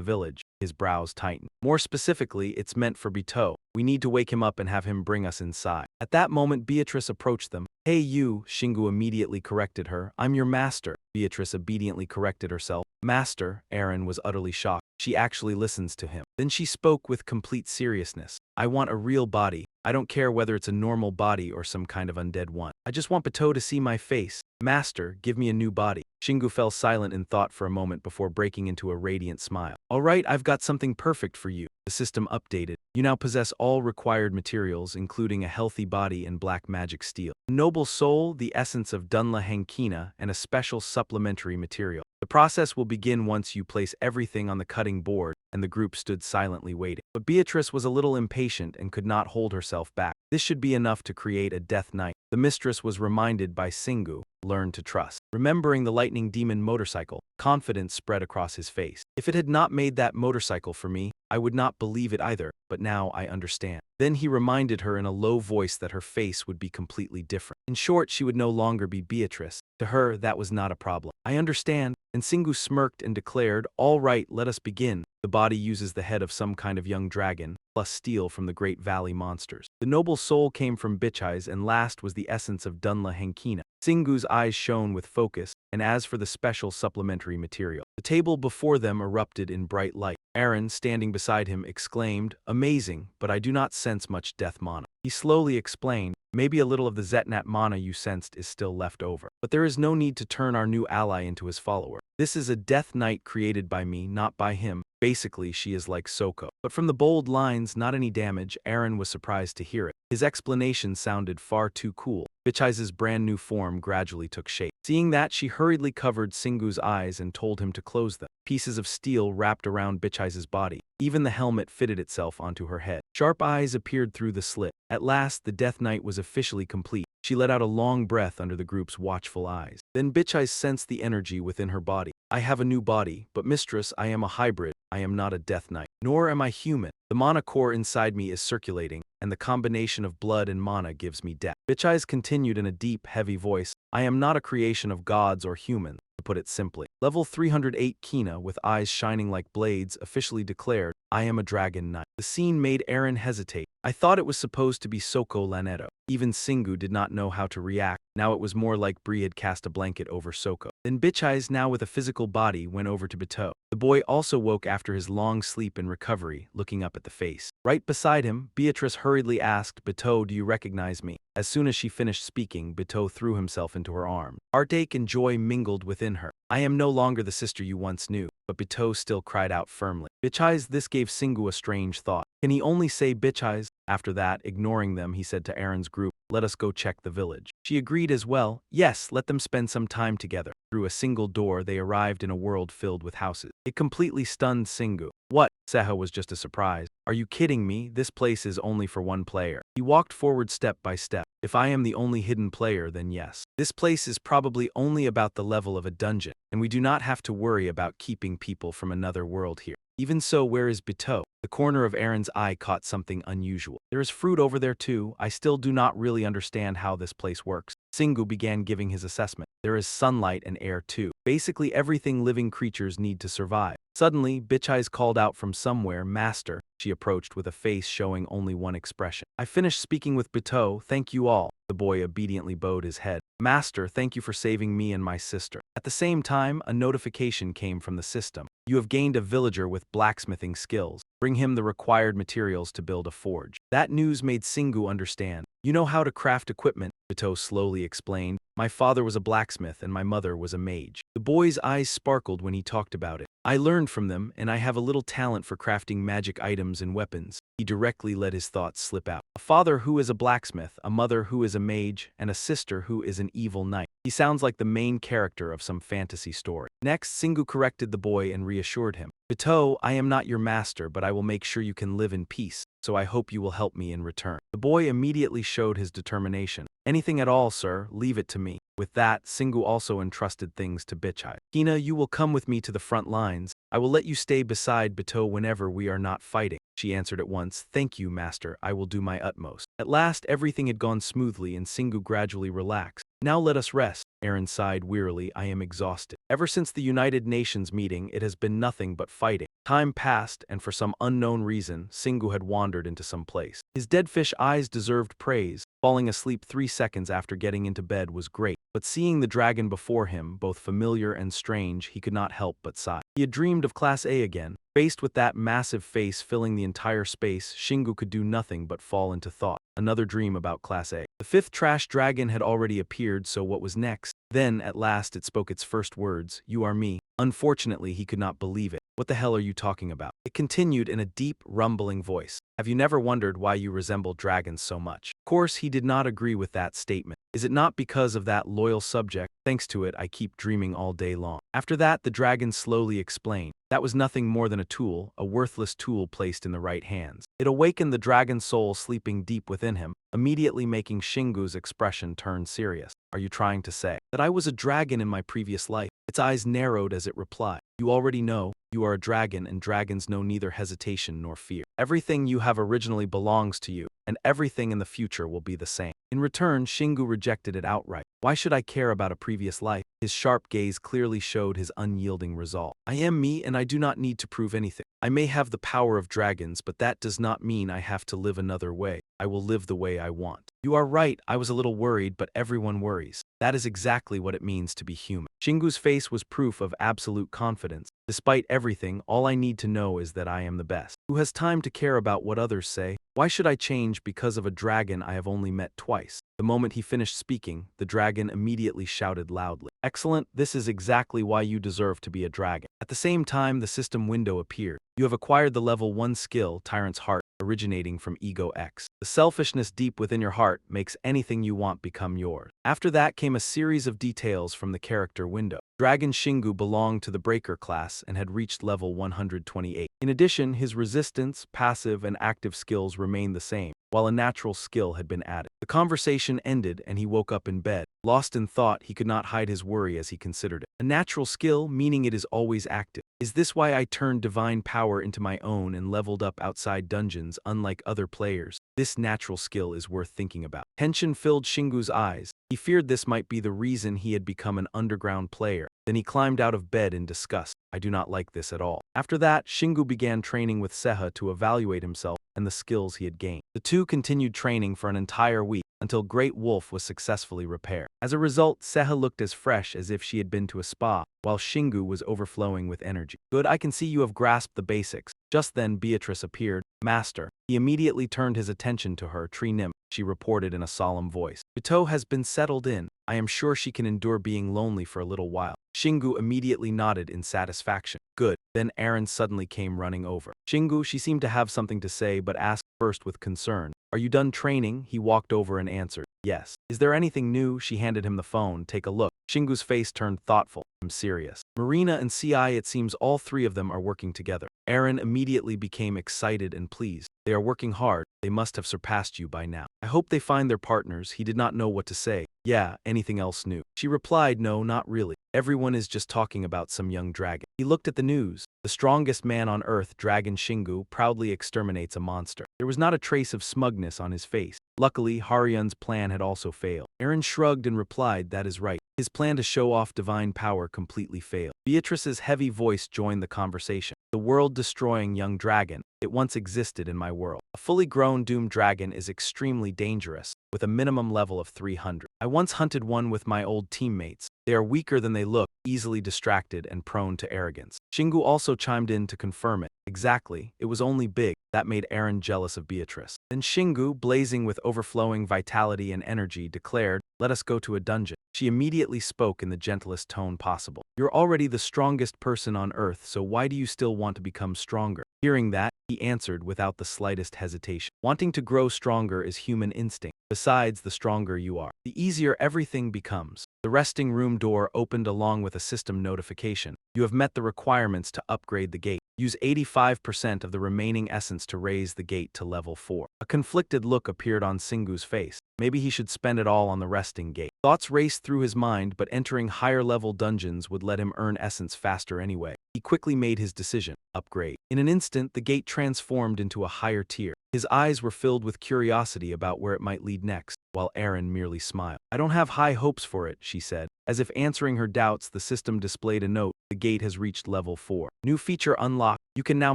village. His brows tightened. More specifically, it's meant for Bito. We need to wake him up and have him bring us inside. At that moment, Beatrice approached them. Hey you, Shingu immediately corrected her. I'm your master. Beatrice obediently corrected herself. Master, Aaron was utterly shocked. She actually listens to him. Then she spoke with complete seriousness. I want a real body. I don't care whether it's a normal body or some kind of undead one. I just want Bito to see my face. Master, give me a new body. Shingu fell silent in thought for a moment before breaking into a radiant smile. All right, I've got something perfect for you. The system updated. You now possess all required materials, including a healthy body and black magic steel, a noble soul, the essence of Dunla Hankina, and a special supplementary material. The process will begin once you place everything on the cutting board, and the group stood silently waiting. But Beatrice was a little impatient and could not hold herself back. This should be enough to create a death knight. The mistress was reminded by Shingu. Learn to trust. Remembering the lightning demon motorcycle, confidence spread across his face. If it had not made that motorcycle for me, I would not believe it either, but now I understand. Then he reminded her in a low voice that her face would be completely different. In short, she would no longer be Beatrice. To her, that was not a problem. I understand. And Shingu smirked and declared, all right, let us begin. The body uses the head of some kind of young dragon, plus steel from the Great Valley monsters. The noble soul came from Bichai's, and last was the essence of Dunla Hankina. Shingu's eyes shone with focus, and as for the special supplementary material, the table before them erupted in bright light. Aaron, standing beside him, exclaimed, amazing, but I do not sense much death mana. He slowly explained, maybe a little of the Zetnat mana you sensed is still left over. But there is no need to turn our new ally into his follower. This is a death knight created by me, not by him. Basically, she is like Soko. But from the bold lines, not any damage, Aaron was surprised to hear it. His explanation sounded far too cool. Bichai's brand new form gradually took shape. Seeing that, she hurriedly covered Shingu's eyes and told him to close them. Pieces of steel wrapped around Bichai's body. Even the helmet fitted itself onto her head. Sharp eyes appeared through the slit. At last, the Death Knight was officially complete. She let out a long breath under the group's watchful eyes. Then Bichai sensed the energy within her body. I have a new body, but mistress, I am a hybrid. I am not a Death Knight. Nor am I human. The mana core inside me is circulating, and the combination of blood and mana gives me death. Bichai continued in a deep, heavy voice. I am not a creation of gods or humans. To put it simply, level 308 Kina, with eyes shining like blades, officially declared, I am a dragon knight. The scene made Aaron hesitate. I thought it was supposed to be Soko Laneto. Even Shingu did not know how to react. Now it was more like Bree had cast a blanket over Soko. Then Bichai, now with a physical body, went over to Bito. The boy also woke after his long sleep and recovery, looking up at the face. Right beside him, Beatrice hurriedly asked, Bito, do you recognize me? As soon as she finished speaking, Bito threw himself into her arms. Heartache and joy mingled within her. I am no longer the sister you once knew. But Bito still cried out firmly. Bichai, this gave Shingu a strange thought. Can he only say Bichai? After that, ignoring them, he said to Aaron's group, let us go check the village. She agreed as well. Yes, let them spend some time together. Through a single door, they arrived in a world filled with houses. It completely stunned Shingu. What? Seha was just a surprise. Are you kidding me? This place is only for one player. He walked forward step by step. If I am the only hidden player, then yes. This place is probably only about the level of a dungeon, and we do not have to worry about keeping people from another world here. Even so, where is Bito? The corner of Aaron's eye caught something unusual. There is fruit over there too. I still do not really understand how this place works. Singu began giving his assessment. There is sunlight and air too. Basically everything living creatures need to survive. Suddenly, Bitch Eyes called out from somewhere, Master. She approached with a face showing only one expression. I finished speaking with Bito, thank you all. The boy obediently bowed his head. Master, thank you for saving me and my sister. At the same time, a notification came from the system. You have gained a villager with blacksmithing skills. Bring him the required materials to build a forge. That news made Singu understand. You know how to craft equipment, Bito slowly explained. My father was a blacksmith and my mother was a mage. The boy's eyes sparkled when he talked about it. I learned from them, and I have a little talent for crafting magic items and weapons. He directly let his thoughts slip out. A father who is a blacksmith, a mother who is a mage, and a sister who is an evil knight. He sounds like the main character of some fantasy story. Next, Singu corrected the boy and reassured him. Bito, I am not your master, but I will make sure you can live in peace, so I hope you will help me in return. The boy immediately showed his determination. Anything at all, sir, leave it to me. With that, Singu also entrusted things to Bichai. Hina, you will come with me to the front lines. I will let you stay beside Bito whenever we are not fighting. She answered at once, thank you, master, I will do my utmost. At last, everything had gone smoothly and Singu gradually relaxed. Now let us rest. Aaron sighed wearily, I am exhausted. Ever since the United Nations meeting, it has been nothing but fighting. Time passed, and for some unknown reason, Singu had wandered into some place. His dead fish eyes deserved praise. Falling asleep 3 seconds after getting into bed was great, but seeing the dragon before him, both familiar and strange, he could not help but sigh. He had dreamed of Class A again. Faced with that massive face filling the entire space, Shingu could do nothing but fall into thought. Another dream about Class A. The 5th trash dragon had already appeared, so what was next? Then, at last, it spoke its first words, you are me. Unfortunately, he could not believe it. What the hell are you talking about? It continued in a deep, rumbling voice. Have you never wondered why you resemble dragons so much? Of course, he did not agree with that statement. Is it not because of that loyal subject? Thanks to it, I keep dreaming all day long. After that, the dragon slowly explained. That was nothing more than a tool, a worthless tool placed in the right hands. It awakened the dragon's soul sleeping deep within him, immediately making Shingu's expression turn serious. Are you trying to say that I was a dragon in my previous life? Its eyes narrowed as it replied. You already know, you are a dragon and dragons know neither hesitation nor fear. Everything you have originally belongs to you, and everything in the future will be the same. In return, Shingu rejected it outright. Why should I care about a previous life? His sharp gaze clearly showed his unyielding resolve. I am me and I do not need to prove anything. I may have the power of dragons, but that does not mean I have to live another way. I will live the way I want. You are right, I was a little worried, but everyone worries. That is exactly what it means to be human. Shingu's face was proof of absolute confidence. Despite everything, all I need to know is that I am the best. Who has time to care about what others say? Why should I change because of a dragon I have only met twice? The moment he finished speaking, the dragon immediately shouted loudly. Excellent, this is exactly why you deserve to be a dragon. At the same time, the system window appeared. You have acquired the level 1 skill, Tyrant's Heart, originating from Ego X. The selfishness deep within your heart makes anything you want become yours. After that came a series of details from the character window. Dragon Shingu belonged to the Breaker class and had reached level 128. In addition, his resistance, passive, and active skills remained the same, while a natural skill had been added. The conversation ended and he woke up in bed. Lost in thought, he could not hide his worry as he considered it. A natural skill, meaning it is always active. Is this why I turned divine power into my own and leveled up outside dungeons unlike other players? This natural skill is worth thinking about. Tension filled Shingu's eyes. He feared this might be the reason he had become an underground player. Then he climbed out of bed in disgust. I do not like this at all. After that, Shingu began training with Seha to evaluate himself and the skills he had gained. The two continued training for an entire week until Great Wolf was successfully repaired. As a result, Seha looked as fresh as if she had been to a spa, while Shingu was overflowing with energy. Good, I can see you have grasped the basics. Just then, Beatrice appeared. Master. He immediately turned his attention to her, Tree Nymph, she reported in a solemn voice. Bito has been settled in. I am sure she can endure being lonely for a little while. Shingu immediately nodded in satisfaction. Good. Then Aaron suddenly came running over. Shingu, she seemed to have something to say but asked first with concern. Are you done training? He walked over and answered. Yes. Is there anything new? She handed him the phone. Take a look. Shingu's face turned thoughtful. I'm serious. Marina and CI, it seems all three of them are working together. Aaron immediately became excited and pleased. They are working hard. They must have surpassed you by now. I hope they find their partners. He did not know what to say. Yeah, anything else new? She replied, no, not really. Everyone is just talking about some young dragon. He looked at the news. The strongest man on Earth, Dragon Shingu, proudly exterminates a monster. There was not a trace of smugness on his face. Luckily, Haryun's plan had also failed. Eren shrugged and replied, that is right. His plan to show off divine power completely failed. Beatrice's heavy voice joined the conversation. The world-destroying young dragon. It once existed in my world. A fully grown doomed dragon is extremely dangerous, with a minimum level of 300. I once hunted one with my old teammates. They are weaker than they look, easily distracted and prone to arrogance. Shingu also chimed in to confirm it. Exactly, it was only big. That made Eren jealous of Beatrice. Then Shingu, blazing with overflowing vitality and energy, declared, let us go to a dungeon. She immediately spoke in the gentlest tone possible. You're already the strongest person on Earth, so why do you still want to become stronger? Hearing that, he answered without the slightest hesitation. Wanting to grow stronger is human instinct. Besides, the stronger you are, the easier everything becomes. The resting room door opened along with a system notification. You have met the requirements to upgrade the gate. Use 85% of the remaining essence to raise the gate to level 4. A conflicted look appeared on Singu's face. Maybe he should spend it all on the resting gate. Thoughts raced through his mind, but entering higher-level dungeons would let him earn essence faster anyway. He quickly made his decision. Upgrade. In an instant, the gate transformed into a higher tier. His eyes were filled with curiosity about where it might lead next, while Eren merely smiled. I don't have high hopes for it, she said. As if answering her doubts, the system displayed a note. The gate has reached level 4. New feature unlocked. You can now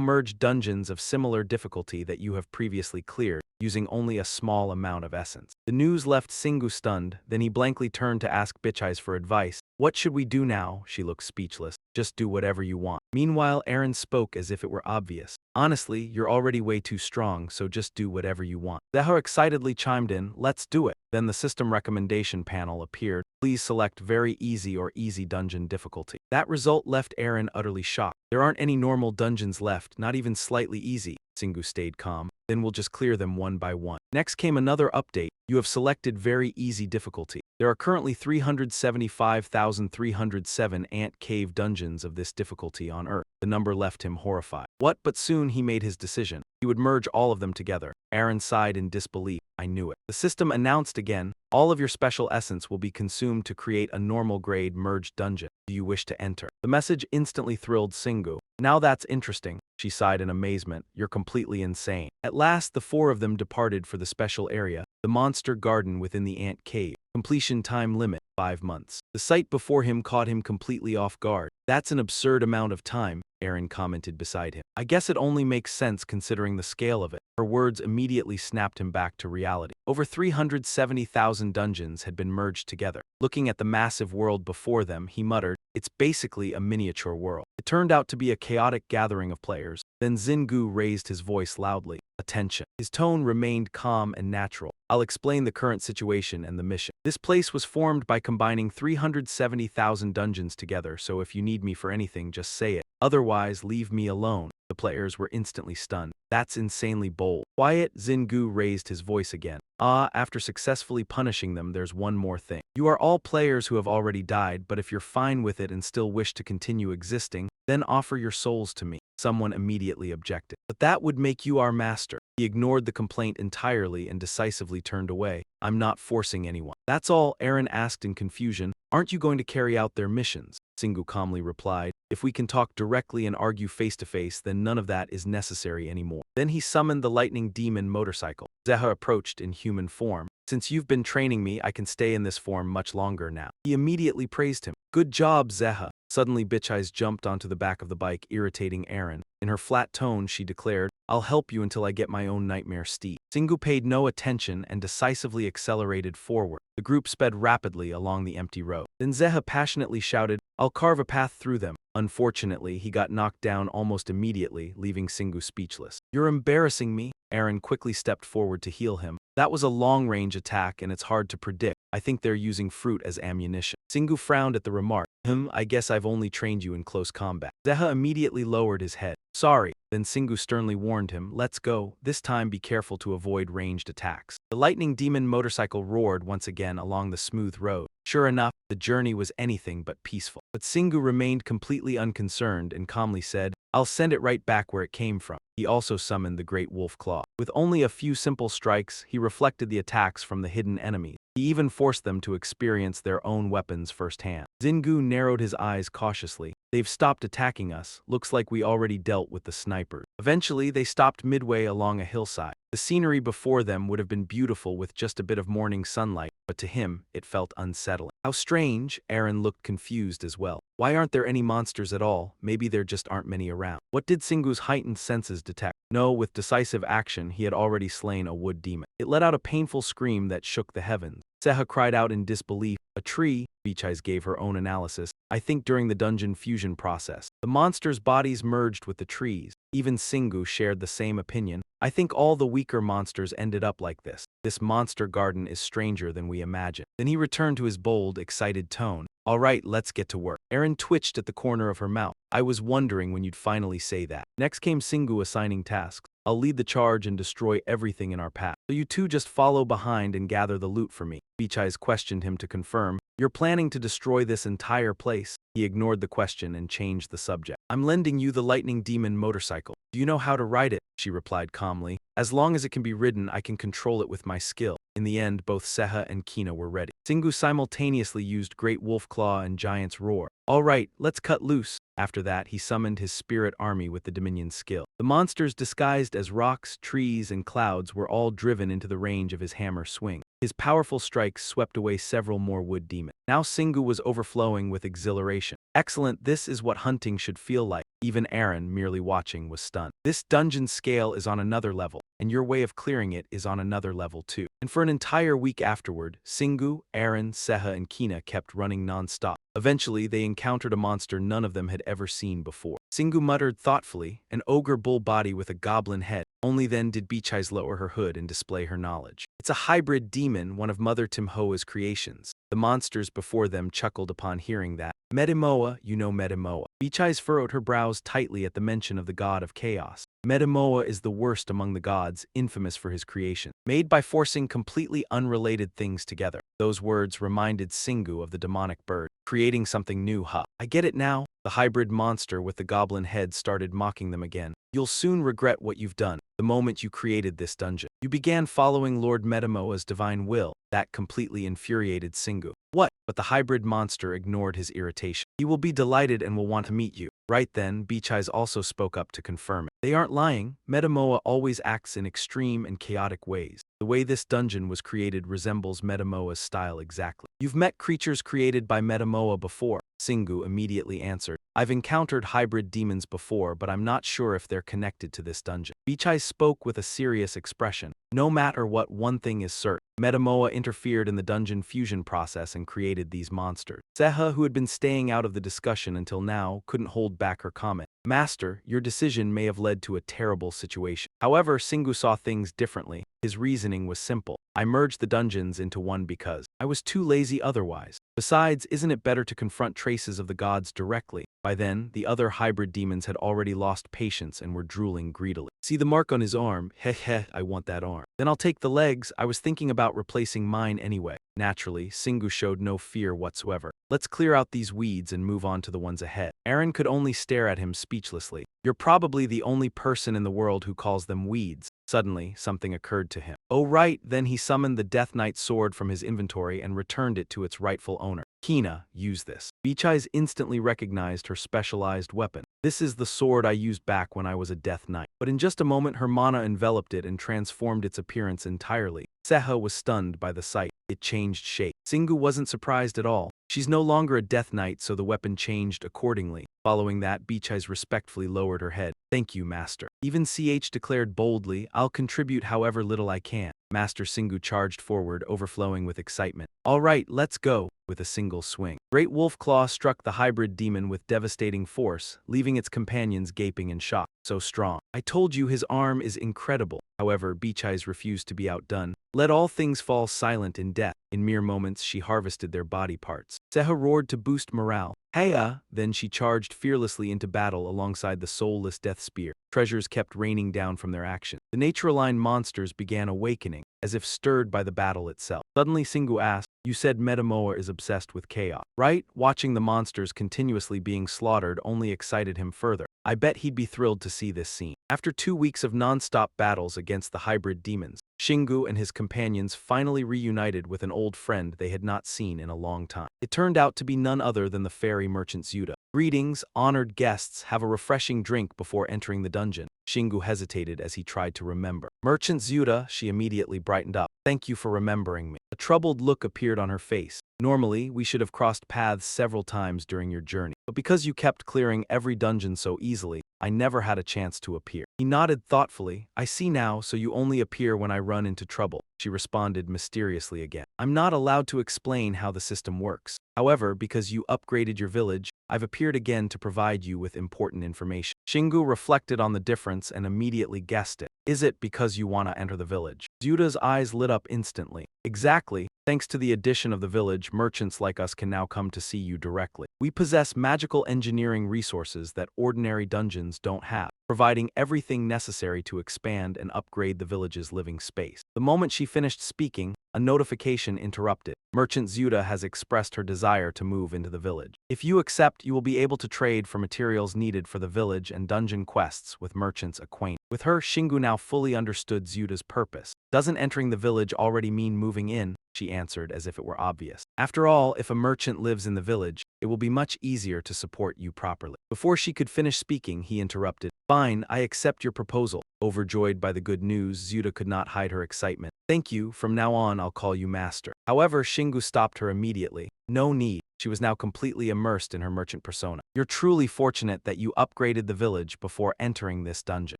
merge dungeons of similar difficulty that you have previously cleared, using only a small amount of essence. The news left Singu stunned, then he blankly turned to ask Bitcheyes for advice. What should we do now? She looked speechless. Just do whatever you want. Meanwhile, Eren spoke as if it were obvious. Honestly, you're already way too strong, so just do whatever you want. Zeha excitedly chimed in, let's do it. Then the system recommendation panel appeared. Please select very easy or easy dungeon difficulty. That result left Eren utterly shocked. There aren't any normal dungeons left, not even slightly easy. Singu stayed calm. Then we'll just clear them one by one. Next came another update. You have selected very easy difficulty. There are currently 375,307 ant cave dungeons of this difficulty on Earth. The number left him horrified. What? But soon he made his decision. He would merge all of them together. Eren sighed in disbelief. I knew it. The system announced again, all of your special essence will be consumed to create a normal grade merged dungeon. Do you wish to enter? The message instantly thrilled Singu. Now that's interesting, she sighed in amazement. You're completely insane. At last, the 4 of them departed for the special area, the monster garden within the ant cave. Completion time limit, 5 months. The sight before him caught him completely off guard. That's an absurd amount of time, Eren commented beside him. I guess it only makes sense considering the scale of it. Her words immediately snapped him back to reality. Over 370,000 dungeons had been merged together. Looking at the massive world before them, he muttered, it's basically a miniature world. It turned out to be a chaotic gathering of players. Then Zingu raised his voice loudly. Attention. His tone remained calm and natural. I'll explain the current situation and the mission. This place was formed by combining 370,000 dungeons together, so if you need me for anything, just say it. Otherwise, leave me alone. The players were instantly stunned. That's insanely bold. Quiet, Zingu raised his voice again. After successfully punishing them, there's one more thing. You are all players who have already died, but if you're fine with it and still wish to continue existing, then offer your souls to me. Someone immediately objected. But that would make you our master. He ignored the complaint entirely and decisively turned away. I'm not forcing anyone. That's all, Eren asked in confusion. Aren't you going to carry out their missions? Singu calmly replied. If we can talk directly and argue face to face, then none of that is necessary anymore. Then he summoned the lightning demon motorcycle. Zeha approached in human form. Since you've been training me, I can stay in this form much longer now. He immediately praised him. Good job, Zeha. Suddenly, Bitcheyes jumped onto the back of the bike, irritating Eren. In her flat tone, she declared, I'll help you until I get my own nightmare steed. Singu paid no attention and decisively accelerated forward. The group sped rapidly along the empty road. Then Zeha passionately shouted, I'll carve a path through them. Unfortunately, he got knocked down almost immediately, leaving Singu speechless. You're embarrassing me. Eren quickly stepped forward to heal him. That was a long-range attack and it's hard to predict. I think they're using fruit as ammunition. Singu frowned at the remark. I guess I've only trained you in close combat. Zeha immediately lowered his head. Sorry. Then Singu sternly warned him, let's go. This time be careful to avoid ranged attacks. The lightning demon motorcycle roared once again along the smooth road. Sure enough, the journey was anything but peaceful. But Singu remained completely unconcerned and calmly said, I'll send it right back where it came from. he also summoned the Great Wolf Claw. With only a few simple strikes, he reflected the attacks from the hidden enemies. He even forced them to experience their own weapons firsthand. Xingu narrowed his eyes cautiously. They've stopped attacking us. Looks like we already dealt with the snipers. Eventually, they stopped midway along a hillside. The scenery before them would have been beautiful with just a bit of morning sunlight, but to him, it felt unsettling. How strange, Aaron looked confused as well. Why aren't there any monsters at all? Maybe there just aren't many around. What did Singu's heightened senses detect? No, with decisive action, he had already slain a wood demon. It let out a painful scream that shook the heavens. Seha cried out in disbelief. A tree, Beecheyes gave her own analysis. I think during the dungeon fusion process, the monsters' bodies merged with the trees. Even Singu shared the same opinion. I think all the weaker monsters ended up like this. This monster garden is stranger than we imagine. Then he returned to his bold, excited tone. All right, let's get to work. Aaron twitched at the corner of her mouth. I was wondering when you'd finally say that. Next came Singu assigning tasks. I'll lead the charge and destroy everything in our path. So you two just follow behind and gather the loot for me. Beecheyes questioned him to confirm. You're planning to destroy this entire place? He ignored the question and changed the subject. I'm lending you the lightning demon motorcycle. Do you know how to ride it? She replied calmly. As long as it can be ridden, I can control it with my skill. In the end, both Seha and Kina were ready. Singu simultaneously used Great Wolf Claw and Giant's Roar. All right, let's cut loose. After that, he summoned his spirit army with the Dominion's skill. The monsters disguised as rocks, trees, and clouds were all driven into the range of his hammer swing. His powerful strikes swept away several more wood demons. Now Singu was overflowing with exhilaration. Excellent, this is what hunting should feel like. Even Aaron, merely watching, was stunned. This dungeon scale is on another level, and your way of clearing it is on another level too. And for an entire week afterward, Singu, Aaron, Seha, and Kina kept running non-stop. Eventually, they encountered a monster none of them had ever seen before. Singu muttered thoughtfully, an ogre bull body with a goblin head. Only then did Beecheyes lower her hood and display her knowledge. It's a hybrid demon, one of Mother Timhoa's creations. The monsters before them chuckled upon hearing that. Medimoa, you know Medimoa. Beecheyes furrowed her brows tightly at the mention of the god of chaos. Medimoa is the worst among the gods, infamous for his creation, made by forcing completely unrelated things together. Those words reminded Singu of the demonic bird, creating something new, huh? I get it now. The hybrid monster with the goblin head started mocking them again. You'll soon regret what you've done. The moment you created this dungeon, you began following Lord Medimoa's divine will. That completely infuriated Singu. What? But the hybrid monster ignored his irritation. He will be delighted and will want to meet you. Right then, Beecheyes also spoke up to confirm it. They aren't lying. Medimoa always acts in extreme and chaotic ways. The way this dungeon was created resembles Medimoa's style exactly. You've met creatures created by Medimoa before. Singu immediately answered. I've encountered hybrid demons before, but I'm not sure if they're connected to this dungeon. Beecheyes spoke with a serious expression. No matter what, one thing is certain. Medimoa interfered in the dungeon fusion process and created these monsters. Seha, who had been staying out of the discussion until now, couldn't hold back her comment. Master, your decision may have led to a terrible situation. However, Singu saw things differently. His reasoning was simple. I merged the dungeons into one because I was too lazy otherwise. Besides, isn't it better to confront traces of the gods directly? By then, the other hybrid demons had already lost patience and were drooling greedily. See the mark on his arm? Heh heh, I want that arm. Then I'll take the legs. I was thinking about replacing mine anyway. Naturally, Singu showed no fear whatsoever. Let's clear out these weeds and move on to the ones ahead. Aaron could only stare at him speechlessly. You're probably the only person in the world who calls them weeds. Suddenly, something occurred to him. Oh right, then he summoned the Death Knight sword from his inventory and returned it to its rightful owner. Kina, use this. Beecheyes instantly recognized her specialized weapon. This is the sword I used back when I was a Death Knight. But in just a moment her mana enveloped it and transformed its appearance entirely. Seha was stunned by the sight. It changed shape. Singu wasn't surprised at all. She's no longer a Death Knight, so the weapon changed accordingly. Following that, Beecheyes respectfully lowered her head. Thank you, Master. Even CH declared boldly, I'll contribute however little I can. Master Singu charged forward, overflowing with excitement. All right, let's go. With a single swing, Great Wolf Claw struck the hybrid demon with devastating force, leaving its companions gaping in shock. So strong. I told you his arm is incredible. However, Beecheyes refused to be outdone. Let all things fall silent in death. In mere moments, she harvested their body parts. Seha roared to boost morale. Heya! Then she charged fearlessly into battle alongside the soulless death spear. Treasures kept raining down from their action. The nature-aligned monsters began awakening, as if stirred by the battle itself. Suddenly Singu asked, you said Medimoa is obsessed with chaos, right? Watching the monsters continuously being slaughtered only excited him further. I bet he'd be thrilled to see this scene. After 2 weeks of non-stop battles against the hybrid demons, Shingu and his companions finally reunited with an old friend they had not seen in a long time. It turned out to be none other than the fairy merchant Zuda. "Greetings, honored guests, have a refreshing drink before entering the dungeon." Shingu hesitated as he tried to remember. "Merchant Zuda," she immediately brightened up. "Thank you for remembering me." A troubled look appeared on her face. "Normally, we should have crossed paths several times during your journey, but because you kept clearing every dungeon so easily, I never had a chance to appear." He nodded thoughtfully. "I see now, so you only appear when I run into trouble," she responded mysteriously again. "I'm not allowed to explain how the system works. However, because you upgraded your village, I've appeared again to provide you with important information." Shingu reflected on the difference and immediately guessed it. "Is it because you want to enter the village?" Zuda's eyes lit up instantly. "Exactly. Thanks to the addition of the village, merchants like us can now come to see you directly. We possess magical engineering resources that ordinary dungeons don't have, providing everything necessary to expand and upgrade the village's living space." The moment she finished speaking, a notification interrupted. "Merchant Zuda has expressed her desire to move into the village. If you accept, you will be able to trade for materials needed for the village and dungeon quests with merchants acquainted." With her, Shingu now fully understood Zuda's purpose. "Doesn't entering the village already mean moving in?" she answered as if it were obvious. "After all, if a merchant lives in the village, it will be much easier to support you properly." Before she could finish speaking, he interrupted. "Fine, I accept your proposal." Overjoyed by the good news, Zuda could not hide her excitement. "Thank you, from now on I'll call you master." However, Shingu stopped her immediately. "No need." She was now completely immersed in her merchant persona. "You're truly fortunate that you upgraded the village before entering this dungeon.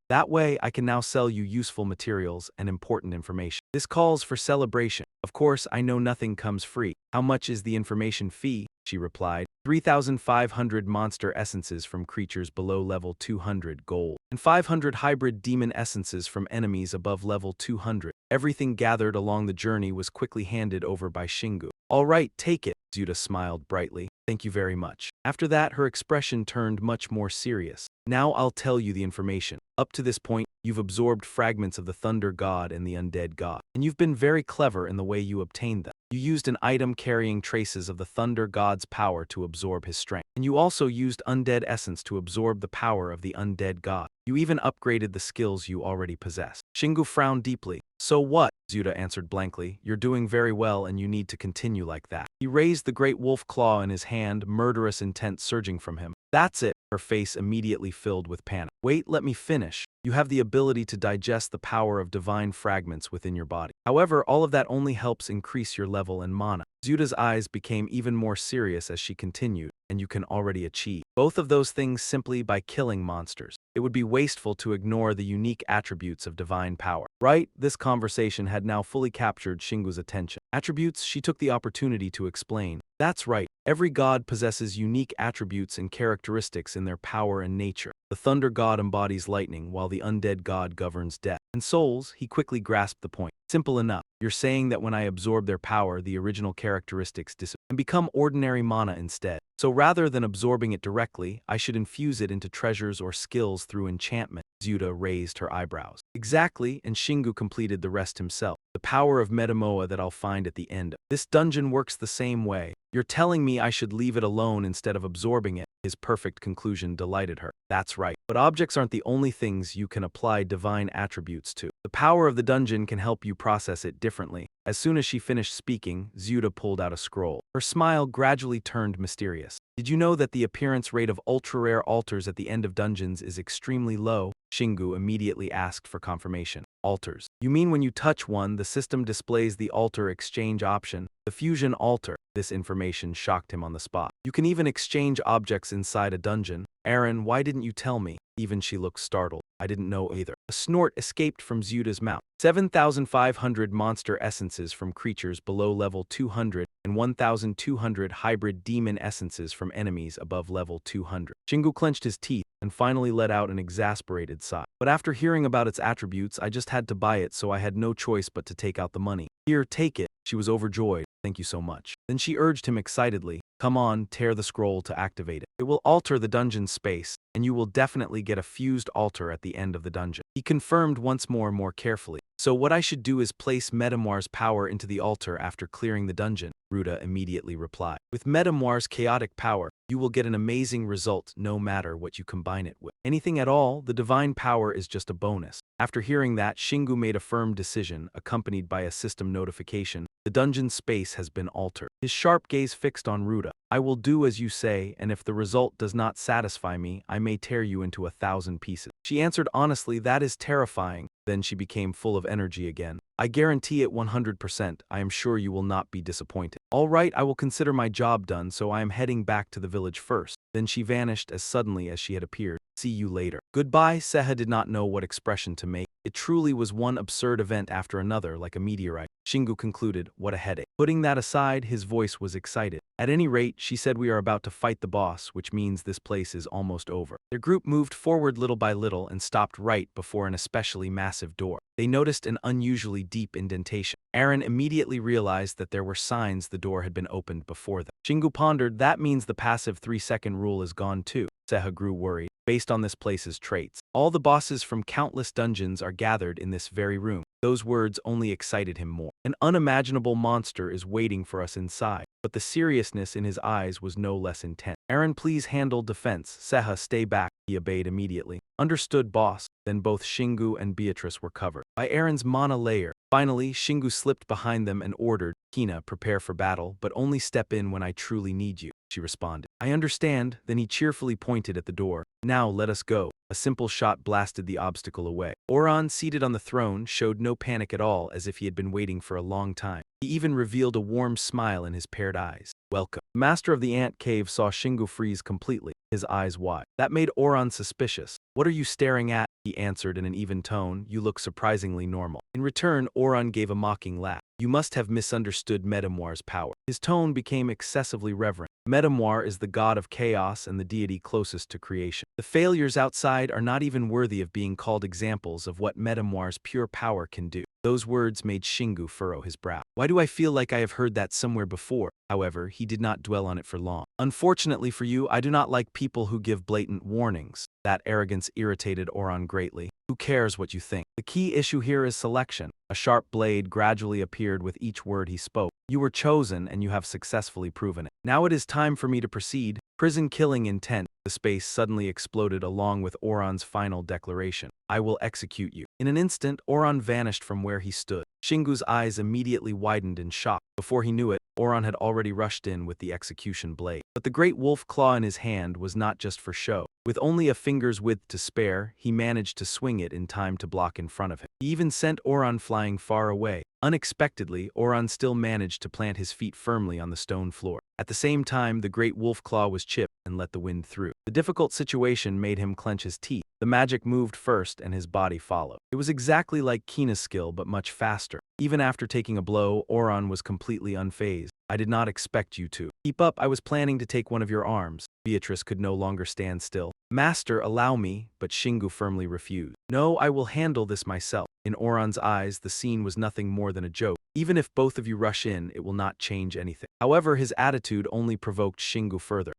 That way, I can now sell you useful materials and important information. This calls for celebration. Of course, I know nothing comes free. How much is the information fee?" she replied. 3,500 monster essences from creatures below level 200 gold, and 500 hybrid demon essences from enemies above level 200. Everything gathered along the journey was quickly handed over by Shingu. "All right, take it." Zuda smiled brightly. "Thank you very much." After that, her expression turned much more serious. "Now I'll tell you the information. Up to this point, you've absorbed fragments of the Thunder God and the Undead God, and you've been very clever in the way you obtained them. You used an item carrying traces of the Thunder God's power to absorb his strength, and you also used Undead Essence to absorb the power of the Undead God. You even upgraded the skills you already possess." Shingu frowned deeply. "So what?" Zuda answered blankly. "You're doing very well and you need to continue like that." He raised the great wolf claw in his hand, murderous intent surging from him. "That's it." Her face immediately filled with panic. "Wait, let me finish. You have the ability to digest the power of divine fragments within your body. However, all of that only helps increase your level and mana." Zuda's eyes became even more serious as she continued. "And you can already achieve both of those things simply by killing monsters. It would be wasteful to ignore the unique attributes of divine power." Right? This conversation had now fully captured Shingu's attention. Attributes? She took the opportunity to explain. "That's right. Every god possesses unique attributes and characteristics in their power and nature. The Thunder God embodies lightning, while the Undead God governs death and souls." He quickly grasped the point. "Simple enough. You're saying that when I absorb their power, the original characteristics disappear and become ordinary mana instead. So rather than absorbing it directly, I should infuse it into treasures or skills through enchantment." Zuda raised her eyebrows. "Exactly," and Shingu completed the rest himself. "The power of Metamoa that I'll find at the end. This dungeon works the same way. You're telling me I should leave it alone instead of absorbing it." His perfect conclusion delighted her. "That's right. But objects aren't the only things you can apply divine attributes to. The power of the dungeon can help you process it differently." As soon as she finished speaking, Zuda pulled out a scroll. Her smile gradually turned mysterious. "Did you know that the appearance rate of ultra-rare altars at the end of dungeons is extremely low?" Shingu immediately asked for confirmation. "Altars? You mean when you touch one, the system displays the altar exchange option? The fusion altar." This information shocked him on the spot. "You can even exchange objects inside a dungeon." "Aaron, why didn't you tell me?" Even she looked startled. "I didn't know either." A snort escaped from Zuda's mouth. 7,500 monster essences from creatures below level 200 and 1,200 hybrid demon essences from enemies above level 200. Shingu clenched his teeth and finally let out an exasperated sigh. "But after hearing about its attributes, I just had to buy it, so I had no choice but to take out the money." "Here, take it." She was overjoyed. "Thank you so much." Then she urged him excitedly. "Come on, tear the scroll to activate it. It will alter the dungeon space, and you will definitely get a fused altar at the end of the dungeon." He confirmed once more carefully. "So what I should do is place Metamoir's power into the altar after clearing the dungeon?" Ruda immediately replied. "With Metamoir's chaotic power, You will get an amazing result no matter what you combine it with. Anything at all, the divine power is just a bonus. After hearing that, Shingu made a firm decision, accompanied by a system notification. The dungeon space has been altered. His sharp gaze fixed on Ruta. I will do as you say, and if the result does not satisfy me, I may tear you into 1,000 pieces. She answered honestly, that is terrifying. Then she became full of energy again. I guarantee it 100%. I am sure you will not be disappointed. All right, I will consider my job done, so I am heading back to the village first. Then she vanished as suddenly as she had appeared. See you later. Goodbye. Seha did not know what expression to make. It truly was one absurd event after another, like a meteorite. Shingu concluded, what a headache. Putting that aside, his voice was excited. At any rate, she said we are about to fight the boss, which means this place is almost over. Their group moved forward little by little and stopped right before an especially massive door. They noticed an unusually deep indentation. Aaron immediately realized that there were signs the door had been opened before them. Shingu pondered, that means the passive 3-second rule is gone too. Seha grew worried. Based on this place's traits, all the bosses from countless dungeons are gathered in this very room. Those words only excited him more. An unimaginable monster is waiting for us inside, but the seriousness in his eyes was no less intense. Aaron, please handle defense. Seha, stay back. He obeyed immediately. Understood, boss. Then both Shingu and Beatrice were covered by Aaron's mana layer. Finally, Shingu slipped behind them and ordered, Kina, prepare for battle, but only step in when I truly need you. She responded. I understand. Then he cheerfully pointed at the door. Now let us go. A simple shot blasted the obstacle away. Oran, seated on the throne, showed no panic at all, as if he had been waiting for a long time. He even revealed a warm smile in his paired eyes. Welcome. The master of the ant cave saw Shingu freeze completely, his eyes wide. That made Oran suspicious. What are you staring at? He answered in an even tone. You look surprisingly normal. In return, Oran gave a mocking laugh. You must have misunderstood Medamwar's power. His tone became excessively reverent. Medamwar is the god of chaos and the deity closest to creation. The failures outside are not even worthy of being called examples of what Medamwar's pure power can do. Those words made Shingu furrow his brow. Why do I feel like I have heard that somewhere before? However, he did not dwell on it for long. Unfortunately for you, I do not like people who give blatant warnings. That arrogance irritated Oran greatly. Who cares what you think? The key issue here is selection. A sharp blade gradually appeared with each word he spoke. You were chosen and you have successfully proven it. Now it is time for me to proceed. Prison killing intent. The space suddenly exploded along with Oran's final declaration. I will execute you. In an instant, Oran vanished from where he stood. Shingu's eyes immediately widened in shock. Before he knew it, Oran had already rushed in with the execution blade. But the great wolf claw in his hand was not just for show. With only a finger's width to spare, he managed to swing it in time to block in front of him. He even sent Oran flying far away. Unexpectedly, Oran still managed to plant his feet firmly on the stone floor. At the same time, the great wolf claw was chipped and let the wind through. The difficult situation made him clench his teeth. The magic moved first and his body followed. It was exactly like Kina's skill, but much faster. Even after taking a blow, Oran was completely unfazed. I did not expect you to. Keep up, I was planning to take one of your arms. Beatrice could no longer stand still. Master, allow me, but Shingu firmly refused. No, I will handle this myself. In Oran's eyes, the scene was nothing more than a joke. Even if both of you rush in, it will not change anything. However, his attitude only provoked Shingu further.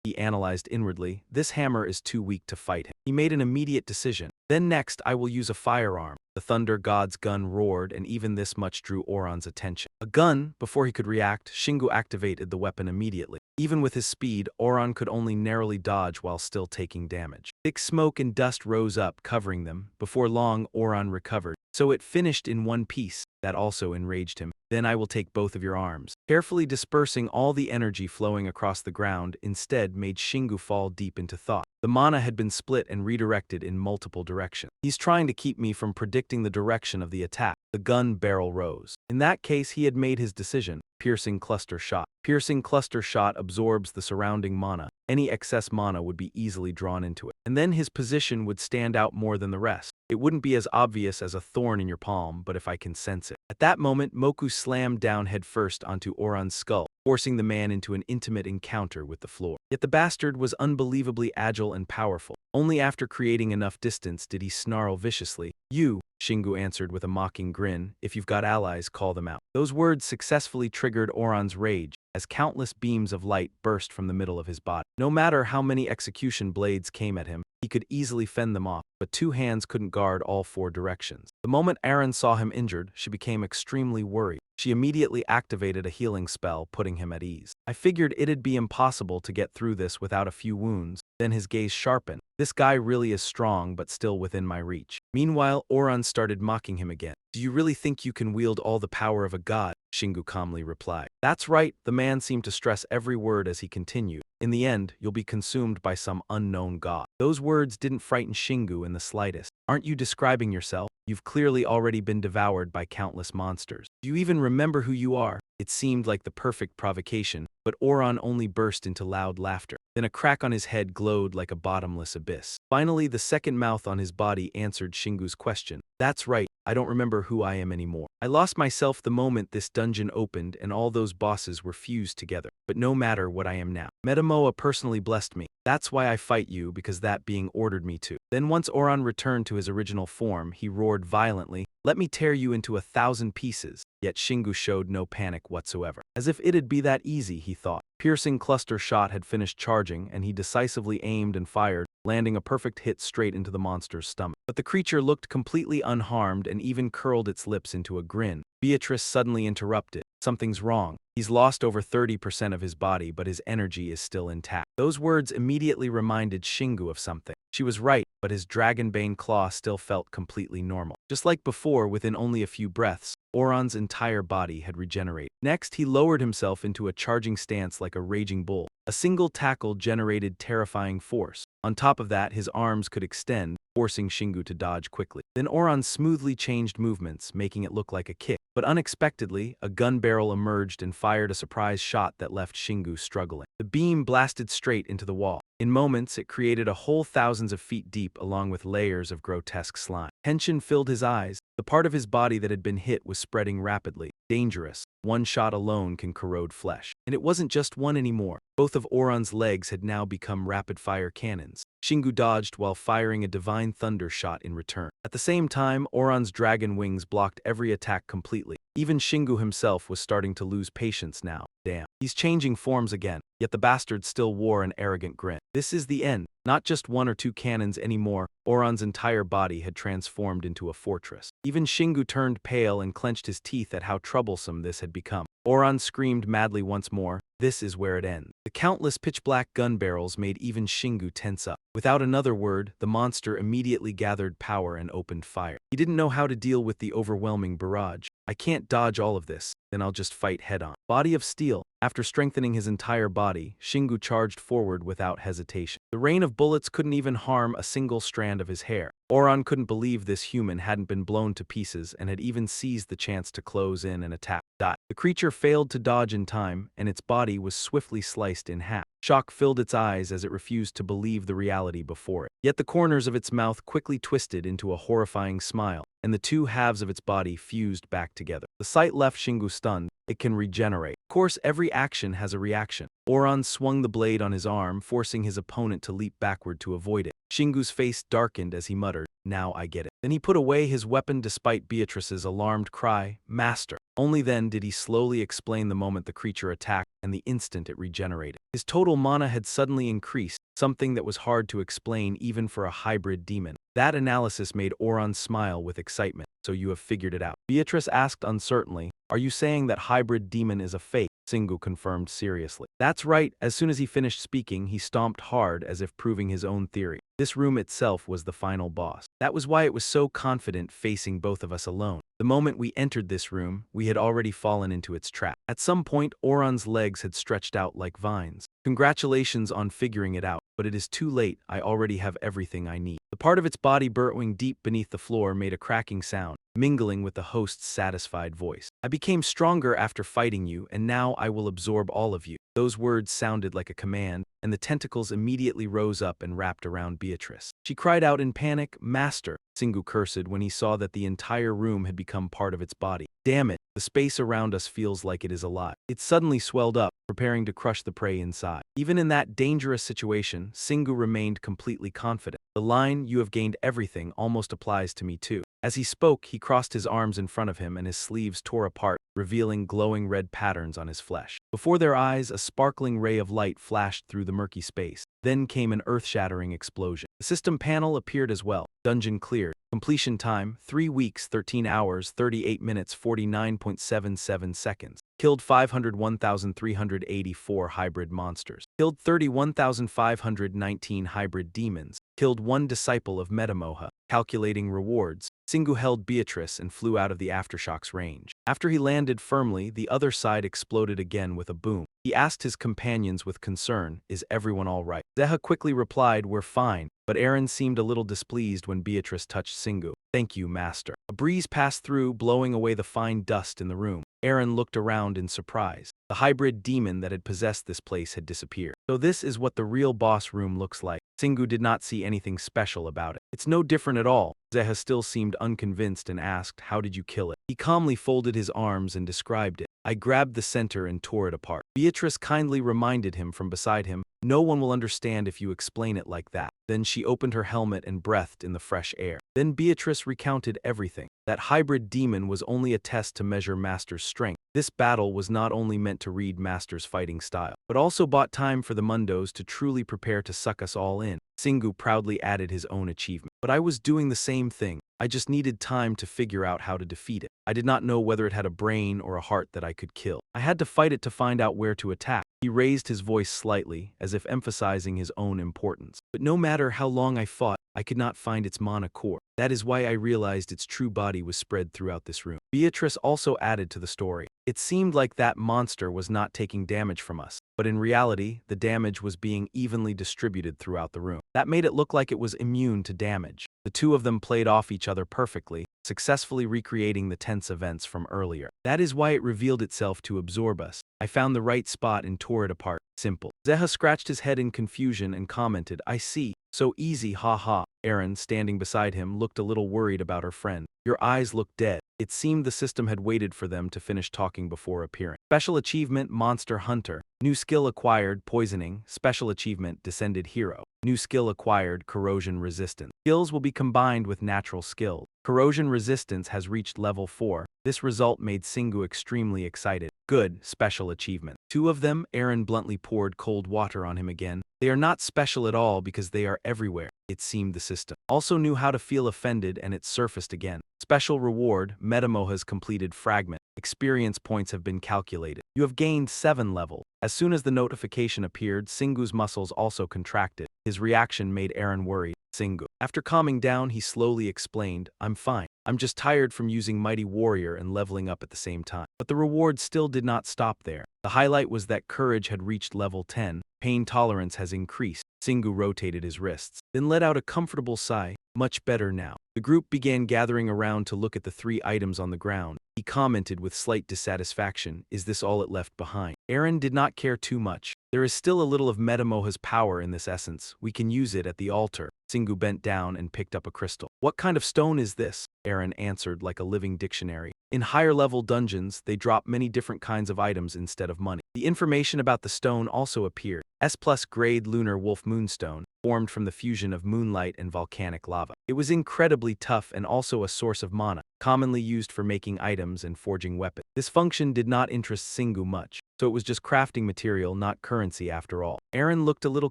He analyzed inwardly. This hammer is too weak to fight him. He made an immediate decision. Then next, I will use a firearm. The thunder god's gun roared, and even this much drew Oran's attention. A gun? Before he could react, Shingu activated the weapon immediately. Even with his speed, Oran could only narrowly dodge while still taking damage. Thick smoke and dust rose up, covering them. Before long, Oran recovered. So it finished in one piece. That also enraged him. Then I will take both of your arms. Carefully dispersing all the energy flowing across the ground instead made Shingu fall deep into thought. The mana had been split and redirected in multiple directions. He's trying to keep me from predicting the direction of the attack. The gun barrel rose. In that case, he had made his decision. Piercing cluster shot. Piercing cluster shot absorbs the surrounding mana. Any excess mana would be easily drawn into it. And then his position would stand out more than the rest. It wouldn't be as obvious as a thorn in your palm, but if I can sense it. At that moment, Moku slammed down headfirst onto Oran's skull, forcing the man into an intimate encounter with the floor. Yet the bastard was unbelievably agile and powerful. Only after creating enough distance did he snarl viciously. You, Shingu answered with a mocking grin, if you've got allies, call them out. Those words successfully triggered Oran's rage, as countless beams of light burst from the middle of his body. No matter how many execution blades came at him, he could easily fend them off, but two hands couldn't guard all four directions. The moment Aaron saw him injured, she became extremely worried. She immediately activated a healing spell, putting him at ease. I figured it'd be impossible to get through this without a few wounds. Then his gaze sharpened. This guy really is strong, but still within my reach. Meanwhile, Oran started mocking him again. Do you really think you can wield all the power of a god? Shingu calmly replied. That's right, the man seemed to stress every word as he continued. In the end, you'll be consumed by some unknown god. Those words didn't frighten Shingu in the slightest. Aren't you describing yourself? You've clearly already been devoured by countless monsters. Do you even remember who you are? It seemed like the perfect provocation, but Oran only burst into loud laughter. Then a crack on his head glowed like a bottomless abyss. Finally, the second mouth on his body answered Shingu's question. That's right, I don't remember who I am anymore. I lost myself the moment this dungeon opened and all those bosses were fused together. But no matter what I am now. Metamoa personally blessed me. That's why I fight you, because that being ordered me to. Then once Oran returned to his original form, he roared violently, "Let me tear you into 1,000 pieces." Yet Shingu showed no panic whatsoever. As if it'd be that easy, he thought. Piercing cluster shot had finished charging, and he decisively aimed and fired, landing a perfect hit straight into the monster's stomach. But the creature looked completely unharmed and even curled its lips into a grin. Beatrice suddenly interrupted. Something's wrong. He's lost over 30% of his body, but his energy is still intact. Those words immediately reminded Shingu of something. She was right, but his dragonbane claw still felt completely normal. Just like before, within only a few breaths, Oran's entire body had regenerated. Next, he lowered himself into a charging stance like a raging bull. A single tackle generated terrifying force. On top of that, his arms could extend, forcing Shingu to dodge quickly. Then Oran smoothly changed movements, making it look like a kick. But unexpectedly, a gun barrel emerged and fired a surprise shot that left Shingu struggling. The beam blasted straight into the wall. In moments, it created a hole thousands of feet deep along with layers of grotesque slime. Tension filled his eyes. The part of his body that had been hit was spreading rapidly. Dangerous. One shot alone can corrode flesh. And it wasn't just one anymore. Both of Oran's legs had now become rapid-fire cannons. Shingu dodged while firing a divine thunder shot in return. At the same time, Oran's dragon wings blocked every attack completely. Even Shingu himself was starting to lose patience now. Damn. He's changing forms again, yet the bastard still wore an arrogant grin. This is the end. Not just one or two cannons anymore, Oran's entire body had transformed into a fortress. Even Shingu turned pale and clenched his teeth at how troublesome this had become. Oran screamed madly once more. This is where it ends. The countless pitch-black gun barrels made even Shingu tense up. Without another word, the monster immediately gathered power and opened fire. He didn't know how to deal with the overwhelming barrage. I can't dodge all of this, then I'll just fight head-on. Body of steel. After strengthening his entire body, Shingu charged forward without hesitation. The rain of bullets couldn't even harm a single strand of his hair. Oran couldn't believe this human hadn't been blown to pieces and had even seized the chance to close in and attack. The creature failed to dodge in time, and its body was swiftly sliced in half. Shock filled its eyes as it refused to believe the reality before it. Yet the corners of its mouth quickly twisted into a horrifying smile, and the two halves of its body fused back together. The sight left Shingu stunned. It can regenerate. Of course, every action has a reaction. Oran swung the blade on his arm, forcing his opponent to leap backward to avoid it. Shingu's face darkened as he muttered, "Now I get it." Then he put away his weapon despite Beatrice's alarmed cry, "Master." Only then did he slowly explain the moment the creature attacked and the instant it regenerated. His total mana had suddenly increased, something that was hard to explain even for a hybrid demon. That analysis made Oran smile with excitement. "So you have figured it out?" Beatrice asked uncertainly, "Are you saying that hybrid demon is a fake?" Shingu confirmed seriously. "That's right." As soon as he finished speaking, he stomped hard as if proving his own theory. This room itself was the final boss. That was why it was so confident facing both of us alone. The moment we entered this room, we had already fallen into its trap. At some point, Oran's legs had stretched out like vines. "Congratulations on figuring it out, but it is too late. I already have everything I need." The part of its body burrowing deep beneath the floor made a cracking sound, mingling with the host's satisfied voice. "I became stronger after fighting you, and now I will absorb all of you." Those words sounded like a command, and the tentacles immediately rose up and wrapped around Beatrice. She cried out in panic, "Master!" Shingu cursed when he saw that the entire room had become part of its body. "Damn it, the space around us feels like it is alive." It suddenly swelled up, preparing to crush the prey inside. Even in that dangerous situation, Shingu remained completely confident. The line, "You have gained everything," almost applies to me too. As he spoke, he crossed his arms in front of him and his sleeves tore apart, revealing glowing red patterns on his flesh. Before their eyes, a sparkling ray of light flashed through the murky space. Then came an earth-shattering explosion. The system panel appeared as well. Dungeon cleared. Completion time, 3 weeks, 13 hours, 38 minutes, 49.77 seconds. Killed 501,384 hybrid monsters. Killed 31,519 hybrid demons. Killed 1 disciple of Manhwa. Calculating rewards. Singu held Beatrice and flew out of the aftershocks range. After he landed firmly, the other side exploded again with a boom. He asked his companions with concern, "Is everyone all right?" Zeha quickly replied, "We're fine," but Aaron seemed a little displeased when Beatrice touched Singu. "Thank you, master." A breeze passed through, blowing away the fine dust in the room. Aaron looked around in surprise. The hybrid demon that had possessed this place had disappeared. So this is what the real boss room looks like. Singu did not see anything special about it. "It's no different at all." Zeha still seemed unconvinced and asked, "How did you kill it?" He calmly folded his arms and described it. "I grabbed the center and tore it apart." Beatrice kindly reminded him from beside him, "No one will understand if you explain it like that." Then she opened her helmet and breathed in the fresh air. Then Beatrice recounted everything. That hybrid demon was only a test to measure Master's strength. This battle was not only meant to read Master's fighting style, but also bought time for the Mundos to truly prepare to suck us all in. Singu proudly added his own achievement. "But I was doing the same thing. I just needed time to figure out how to defeat it. I did not know whether it had a brain or a heart that I could kill. I had to fight it to find out where to attack." He raised his voice slightly, as if emphasizing his own importance. "But no matter how long I fought, I could not find its mana core. That is why I realized its true body was spread throughout this room." Beatrice also added to the story. "It seemed like that monster was not taking damage from us, but in reality, the damage was being evenly distributed throughout the room. That made it look like it was immune to damage." The two of them played off each other perfectly, successfully recreating the tense events from earlier. "That is why it revealed itself to absorb us. I found the right spot and tore it apart. Simple." Zeha scratched his head in confusion and commented, "I see. So easy, ha ha." Aaron, standing beside him, looked a little worried about her friend. "Your eyes look dead." It seemed the system had waited for them to finish talking before appearing. Special achievement, Monster Hunter. New skill acquired, Poisoning. Special achievement, Descended Hero. New skill acquired, Corrosion Resistance. Skills will be combined with natural skill. Corrosion Resistance has reached level 4. This result made Singu extremely excited. "Good, special achievement." Two of them, Aaron bluntly poured cold water on him again. "They are not special at all because they are everywhere." It seemed the system also knew how to feel offended, and it surfaced again. Special reward, Metamoha's completed fragment. Experience points have been calculated. You have gained 7 level. As soon as the notification appeared, Singu's muscles also contracted. His reaction made Aaron worried. Singu. After calming down, he slowly explained, "I'm fine. I'm just tired from using Mighty Warrior and leveling up at the same time." But the reward still did not stop there. The highlight was that courage had reached level 10. Pain tolerance has increased. Singu rotated his wrists, then let out a comfortable sigh. "Much better now." The group began gathering around to look at the 3 items on the ground. He commented with slight dissatisfaction, "Is this all it left behind?" Aaron did not care too much. "There is still a little of Metamoha's power in this essence. We can use it at the altar." Singu bent down and picked up a crystal. "What kind of stone is this?" Aaron answered like a living dictionary. In higher-level dungeons, they drop many different kinds of items instead of money. The information about the stone also appeared. S+ grade lunar wolf moonstone, formed from the fusion of moonlight and volcanic lava. It was incredibly tough and also a source of mana, commonly used for making items and forging weapons. This function did not interest Singu much, so it was just crafting material, not currency after all. Aaron looked a little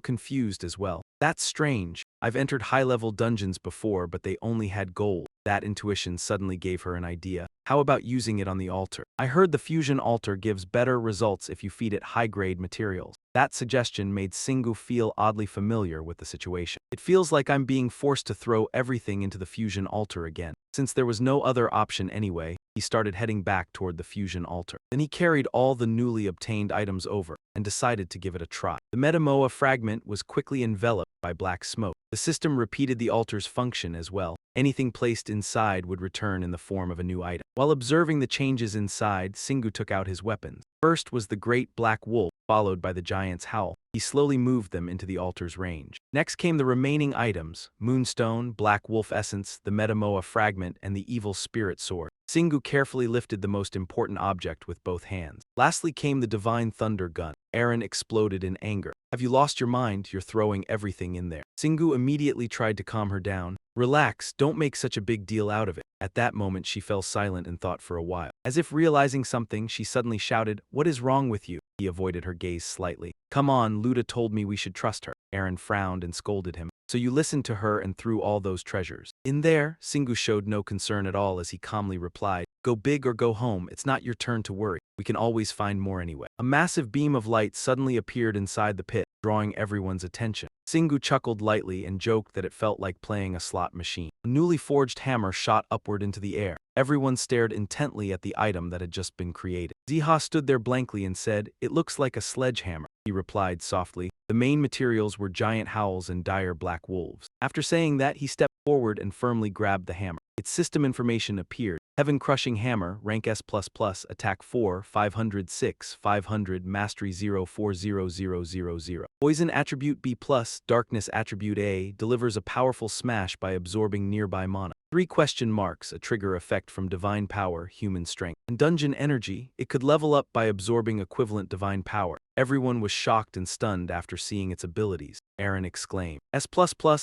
confused as well. "That's strange. I've entered high-level dungeons before, but they only had gold." That intuition suddenly gave her an idea. "How about using it on the altar? I heard the fusion altar gives better results if you feed it high-grade materials." That suggestion made Singu feel oddly familiar with the situation. "It feels like I'm being forced to throw everything into the fusion altar again." Since there was no other option anyway, he started heading back toward the fusion altar. Then he carried all the newly obtained items over and decided to give it a try. The Metamoa fragment was quickly enveloped by black smoke. The system repeated the altar's function as well. Anything placed inside would return in the form of a new item. While observing the changes inside, Singu took out his weapons. First was the great black wolf, followed by the giant's howl. He slowly moved them into the altar's range. Next came the remaining items: Moonstone, Black Wolf Essence, the Metamoa Fragment, and the Evil Spirit Sword. Singu carefully lifted the most important object with both hands. Lastly came the Divine Thunder Gun. Aaron exploded in anger. Have you lost your mind? You're throwing everything in there. Singu immediately tried to calm her down. Relax, don't make such a big deal out of it. At that moment she fell silent and thought for a while. As if realizing something, she suddenly shouted, "What is wrong with you?" He avoided her gaze slightly. "Come on, Luda told me we should trust her." Aaron frowned and scolded him. "So you listened to her and threw all those treasures in there?" Singu showed no concern at all as he calmly replied, "Go big or go home, it's not your turn to worry. We can always find more anyway." A massive beam of light suddenly appeared inside the pit, drawing everyone's attention. Singu chuckled lightly and joked that it felt like playing a slot machine. A newly forged hammer shot upward into the air. Everyone stared intently at the item that had just been created. Ziha stood there blankly and said, "It looks like a sledgehammer." He replied softly. The main materials were giant howls and dire black wolves. After saying that, he stepped forward and firmly grabbed the hammer. Its system information appeared. Heaven Crushing Hammer, Rank S++, Attack 4, 506, 500, Mastery 040000. Poison Attribute B+, Darkness Attribute A, delivers a powerful smash by absorbing nearby mana. 3 question marks, a trigger effect from Divine Power, Human Strength. And Dungeon Energy, it could level up by absorbing equivalent Divine Power. Everyone was shocked and stunned after seeing its abilities. Aaron exclaimed, "S++,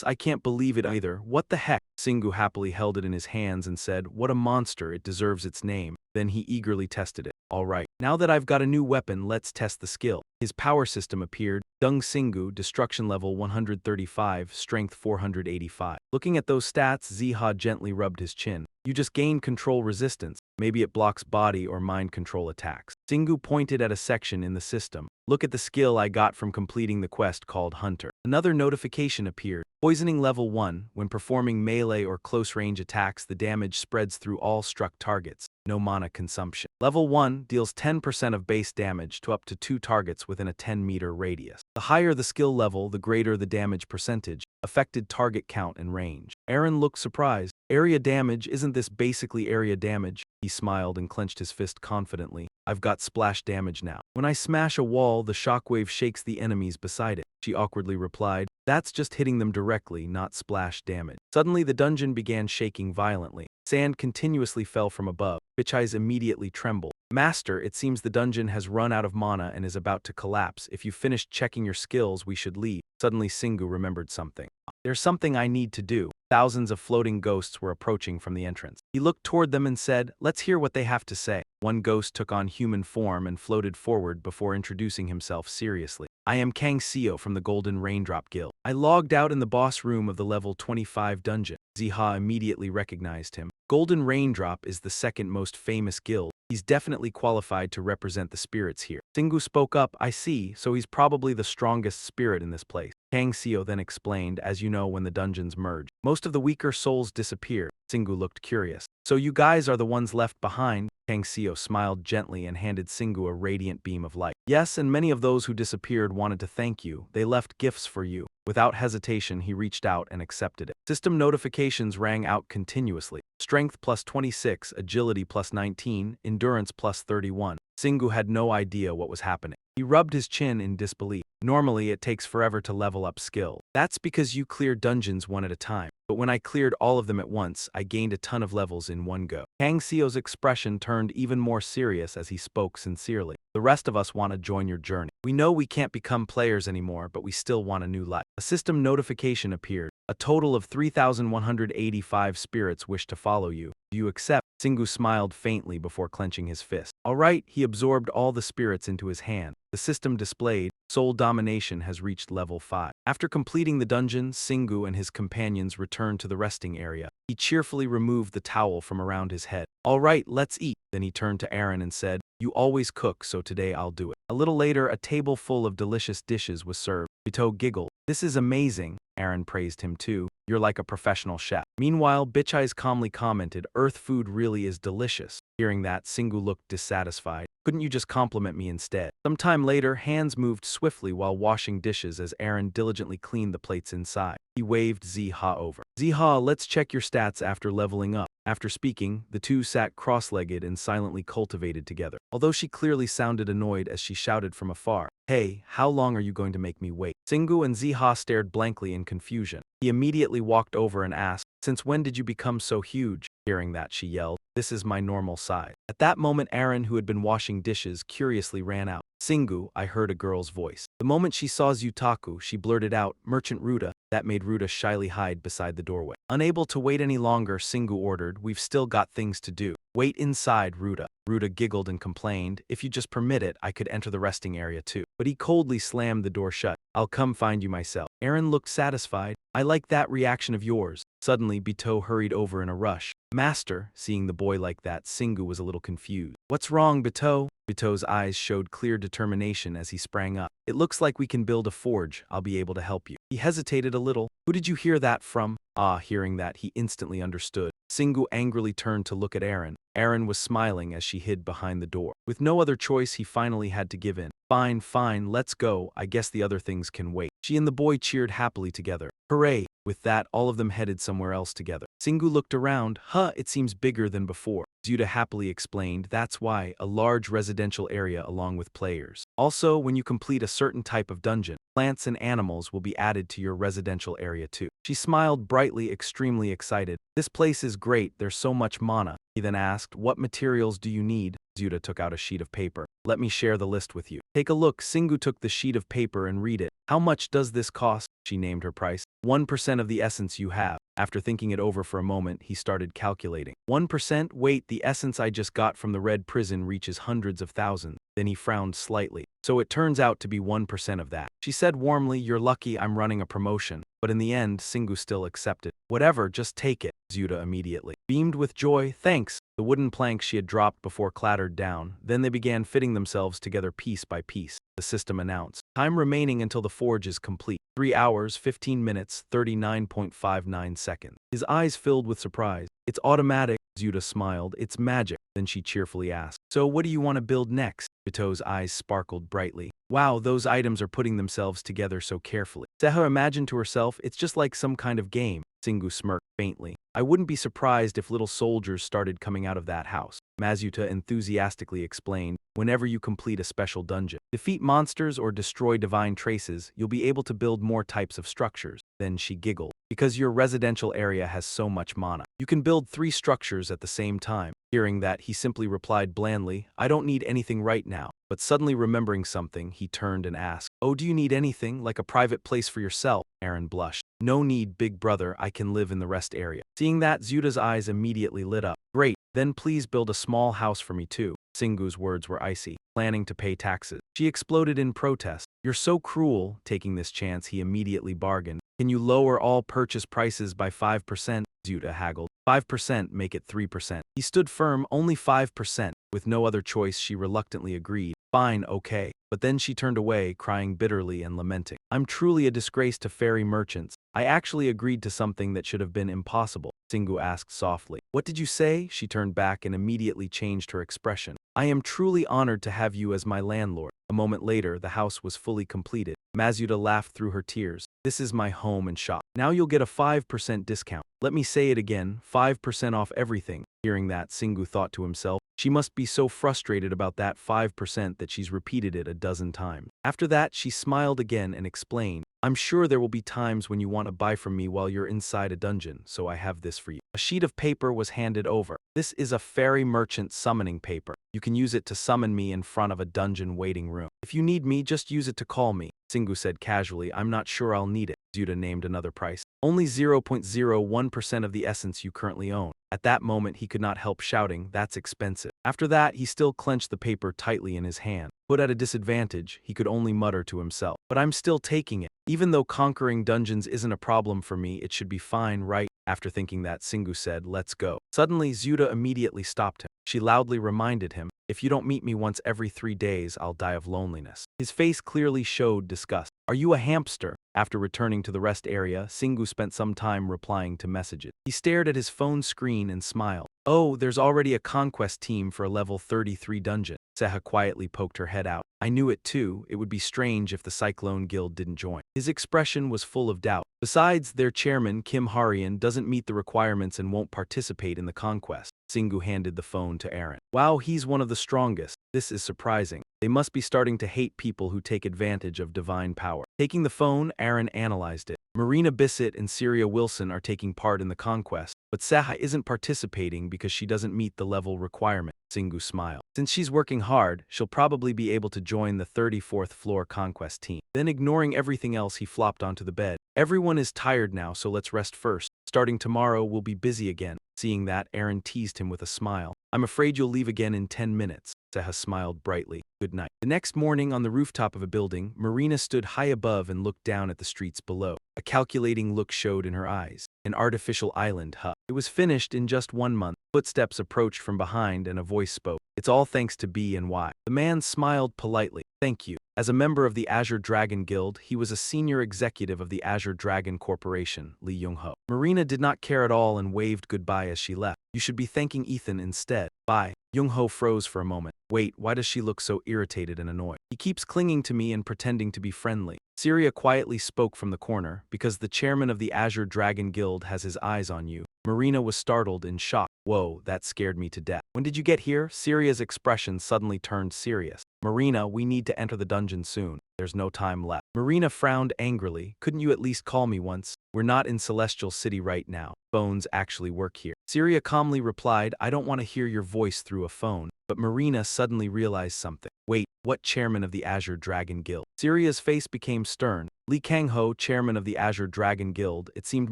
I can't believe it either, what the heck?" Singu happily held it in his hands and said, "What a monster, it deserves its name." Then he eagerly tested it. "Alright, now that I've got a new weapon, let's test the skill." His power system appeared. Dung Singu, Destruction Level 135, Strength 485. Looking at those stats, Ziha gently rubbed his chin. "You just gained control resistance. Maybe it blocks body or mind control attacks." Singu pointed at a section in the system. "Look at the skill I got from completing the quest called Hunter." Another notification appeared. Poisoning Level 1. When performing melee or close-range attacks, the damage spreads through all struck targets. No mana consumption. Level 1 deals 10% of base damage to up to 2 targets within a 10-meter radius. The higher the skill level, the greater the damage percentage, affected target count and range. Aaron looked surprised. "Area damage, isn't this basically area damage?" He smiled and clenched his fist confidently. "I've got splash damage now. When I smash a wall, the shockwave shakes the enemies beside it." She awkwardly replied, "That's just hitting them directly, not splash damage." Suddenly the dungeon began shaking violently. Sand continuously fell from above. Bitcheyes immediately trembled. "Master, it seems the dungeon has run out of mana and is about to collapse. If you finished checking your skills, we should leave." Suddenly Singu remembered something. "There's something I need to do." Thousands of floating ghosts were approaching from the entrance. He looked toward them and said, "Let's hear what they have to say." One ghost took on human form and floated forward before introducing himself seriously. "I am Kang Seo from the Golden Raindrop Guild. I logged out in the boss room of the level 25 dungeon." Ziha immediately recognized him. Golden Raindrop is the second most famous guild. He's definitely qualified to represent the spirits here. Singu spoke up, "I see, so he's probably the strongest spirit in this place." Kang Seo then explained, "As you know, when the dungeons merge, most of the weaker souls disappear." Singu looked curious. "So you guys are the ones left behind?" Kang Seo smiled gently and handed Singu a radiant beam of light. "Yes, and many of those who disappeared wanted to thank you. They left gifts for you." Without hesitation, he reached out and accepted it. System notifications rang out continuously. Strength +26, Agility +19, Endurance +31. Singu had no idea what was happening. He rubbed his chin in disbelief. "Normally, it takes forever to level up skill. That's because you clear dungeons one at a time. But when I cleared all of them at once, I gained a ton of levels in one go." Kang Seo's expression turned even more serious as he spoke sincerely. "The rest of us want to join your journey. We know we can't become players anymore, but we still want a new life." A system notification appeared. "A total of 3,185 spirits wish to follow you. Do you accept?" Singu smiled faintly before clenching his fist. "All right," he absorbed all the spirits into his hand. The system displayed, "Soul Domination has reached level 5. After completing the dungeon, Singu and his companions returned to the resting area. He cheerfully removed the towel from around his head. "All right, let's eat." Then he turned to Aaron and said, "You always cook, so today I'll do it." A little later, a table full of delicious dishes was served. Bito giggled. "This is amazing." Aaron praised him too. "You're like a professional chef." Meanwhile, Bitcheyes calmly commented, "Earth food really is delicious." Hearing that, Singu looked dissatisfied. "Couldn't you just compliment me instead?" Sometime later, hands moved swiftly while washing dishes as Aaron diligently cleaned the plates inside. He waved Ziha over. "Ziha, let's check your stats after leveling up." After speaking, the two sat cross-legged and silently cultivated together. Although she clearly sounded annoyed as she shouted from afar, "Hey, how long are you going to make me wait?" Singu and Ziha stared blankly in confusion. He immediately walked over and asked, "Since when did you become so huge?" Hearing that, she yelled, "This is my normal size." At that moment, Aaron, who had been washing dishes, curiously ran out. "Singu," I heard a girl's voice. The moment she saw Zutaku, she blurted out, "Merchant Ruta." That made Ruta shyly hide beside the doorway. Unable to wait any longer, Singu ordered, "We've still got things to do." "Wait inside, Ruta." Ruta giggled and complained, "If you just permit it, I could enter the resting area too." But he coldly slammed the door shut. "I'll come find you myself." Aaron looked satisfied. "I like that reaction of yours." Suddenly, Bito hurried over in a rush. "Master," seeing the boy like that, Singu was a little confused. "What's wrong, Bito?" Bito's eyes showed clear determination as he sprang up. "It looks like we can build a forge. I'll be able to help you." He hesitated a little. "Who did you hear that from?" Hearing that, he instantly understood. Singu angrily turned to look at Aaron. Aaron was smiling as she hid behind the door. With no other choice, he finally had to give in. "Fine, fine, let's go. I guess the other things can wait." She and the boy cheered happily together. "Hooray!" With that, all of them headed somewhere else together. Singu looked around. It seems bigger than before." Zuta happily explained, "That's why, a large residential area along with players. Also, when you complete a certain type of dungeon, plants and animals will be added to your residential area too." She smiled brightly, extremely excited. "This place is great, there's so much mana." He then asked, "What materials do you need?" Zuta took out a sheet of paper. "Let me share the list with you." "Take a look." Singu took the sheet of paper and read it. "How much does this cost?" She named her price. 1% of the essence you have." After thinking it over for a moment, he started calculating. 1%? Wait, the essence I just got from the red prison reaches hundreds of thousands. Then he frowned slightly. "So it turns out to be 1% of that." She said warmly, "You're lucky I'm running a promotion." But in the end, Singu still accepted. "Whatever, just take it." Zuta immediately beamed with joy. "Thanks." The wooden planks she had dropped before clattered down. Then they began fitting themselves together piece by piece. The system announced, "Time remaining until the forge is complete. 3 hours, 15 minutes, 39.59 seconds. His eyes filled with surprise. "It's automatic." Zuta smiled. "It's magic." Then she cheerfully asked, "So what do you want to build next?" Bito's eyes sparkled brightly. "Wow, those items are putting themselves together so carefully." Seha imagined to herself, "It's just like some kind of game." Singu smirked faintly. "I wouldn't be surprised if little soldiers started coming out of that house." Mazuta enthusiastically explained, "Whenever you complete a special dungeon, defeat monsters or destroy divine traces, you'll be able to build more types of structures." Then she giggled. "Because your residential area has so much mana, you can build 3 structures at the same time." Hearing that, he simply replied blandly, "I don't need anything right now." But suddenly remembering something, he turned and asked, "Oh, do you need anything, like a private place for yourself?" Aaron blushed. "No need, big brother, I can live in the rest area." Seeing that, Zuta's eyes immediately lit up. "Great, then please build a small house for me too." Singu's words were icy. "Planning to pay taxes." She exploded in protest. "You're so cruel." Taking this chance, he immediately bargained. "Can you lower all purchase prices by 5%? Zuta haggled. 5%, make it 3%. He stood firm, "Only 5%. With no other choice, she reluctantly agreed. "Fine, okay." But then she turned away, crying bitterly and lamenting. "I'm truly a disgrace to fairy merchants. I actually agreed to something that should have been impossible." Singu asked softly, "What did you say?" She turned back and immediately changed her expression. "I am truly honored to have you as my landlord." A moment later, the house was fully completed. Mazuta laughed through her tears. "This is my home and shop. Now you'll get a 5% discount." Let me say it again, 5% off everything. Hearing that, Singu thought to himself, she must be so frustrated about that 5% that she's repeated it a dozen times. After that, she smiled again and explained, "I'm sure there will be times when you want to buy from me while you're inside a dungeon, so I have this for you." A sheet of paper was handed over. "This is a fairy merchant summoning paper. You can use it to summon me in front of a dungeon waiting room. If you need me, just use it to call me." Singu said casually, "I'm not sure I'll need it." Zuta named another price. "Only 0.01% of the essence you currently own." At that moment, he could not help shouting, "That's expensive." After that, he still clenched the paper tightly in his hand. Put at a disadvantage, he could only mutter to himself, "But I'm still taking it. Even though conquering dungeons isn't a problem for me, it should be fine, right?" After thinking that, Singu said, "Let's go." Suddenly, Zuta immediately stopped him. She loudly reminded him, "If you don't meet me once every 3 days, I'll die of loneliness." His face clearly showed disgust. "Are you a hamster?" After returning to the rest area, Singu spent some time replying to messages. He stared at his phone screen and smiled. "Oh, there's already a conquest team for a level 33 dungeon." Seha quietly poked her head out. I knew it too. It would be strange if the Cyclone Guild didn't join. His expression was full of doubt. Besides, their chairman, Kim Harian, doesn't meet the requirements and won't participate in the conquest. Singu handed the phone to Aaron. Wow, he's one of the strongest. This is surprising. They must be starting to hate people who take advantage of divine power. Taking the phone, Aaron analyzed it. Marina Bissett and Syria Wilson are taking part in the conquest, but Saha isn't participating because she doesn't meet the level requirement. Singu smiled. Since she's working hard, she'll probably be able to join the 34th floor conquest team. Then ignoring everything else, he flopped onto the bed. Everyone is tired now, so let's rest first. Starting tomorrow, we'll be busy again. Seeing that, Aaron teased him with a smile. I'm afraid you'll leave again in 10 minutes. Seha smiled brightly. Good night. The next morning, on the rooftop of a building, Marina stood high above and looked down at the streets below. A calculating look showed in her eyes. An artificial island, huh? It was finished in just 1 month. Footsteps approached from behind and a voice spoke. It's all thanks to B and Y. The man smiled politely. Thank you. As a member of the Azure Dragon Guild, he was a senior executive of the Azure Dragon Corporation, Lee Young-ho. Marina did not care at all and waved goodbye as she left. You should be thanking Ethan instead. Bye. Young-ho froze for a moment. Wait, why does she look so irritated and annoyed? He keeps clinging to me and pretending to be friendly. Syria quietly spoke from the corner. Because the chairman of the Azure Dragon Guild has his eyes on you. Marina was startled in shock. Whoa, that scared me to death. When did you get here? Syria's expression suddenly turned serious. Marina, we need to enter the dungeon soon. There's no time left. Marina frowned angrily. Couldn't you at least call me once? We're not in Celestial City right now. Phones actually work here. Syria calmly replied, I don't want to hear your voice through a phone. But Marina suddenly realized something. Wait, what chairman of the Azure Dragon Guild? Syria's face became stern. Lee Kang-ho, chairman of the Azure Dragon Guild. It seemed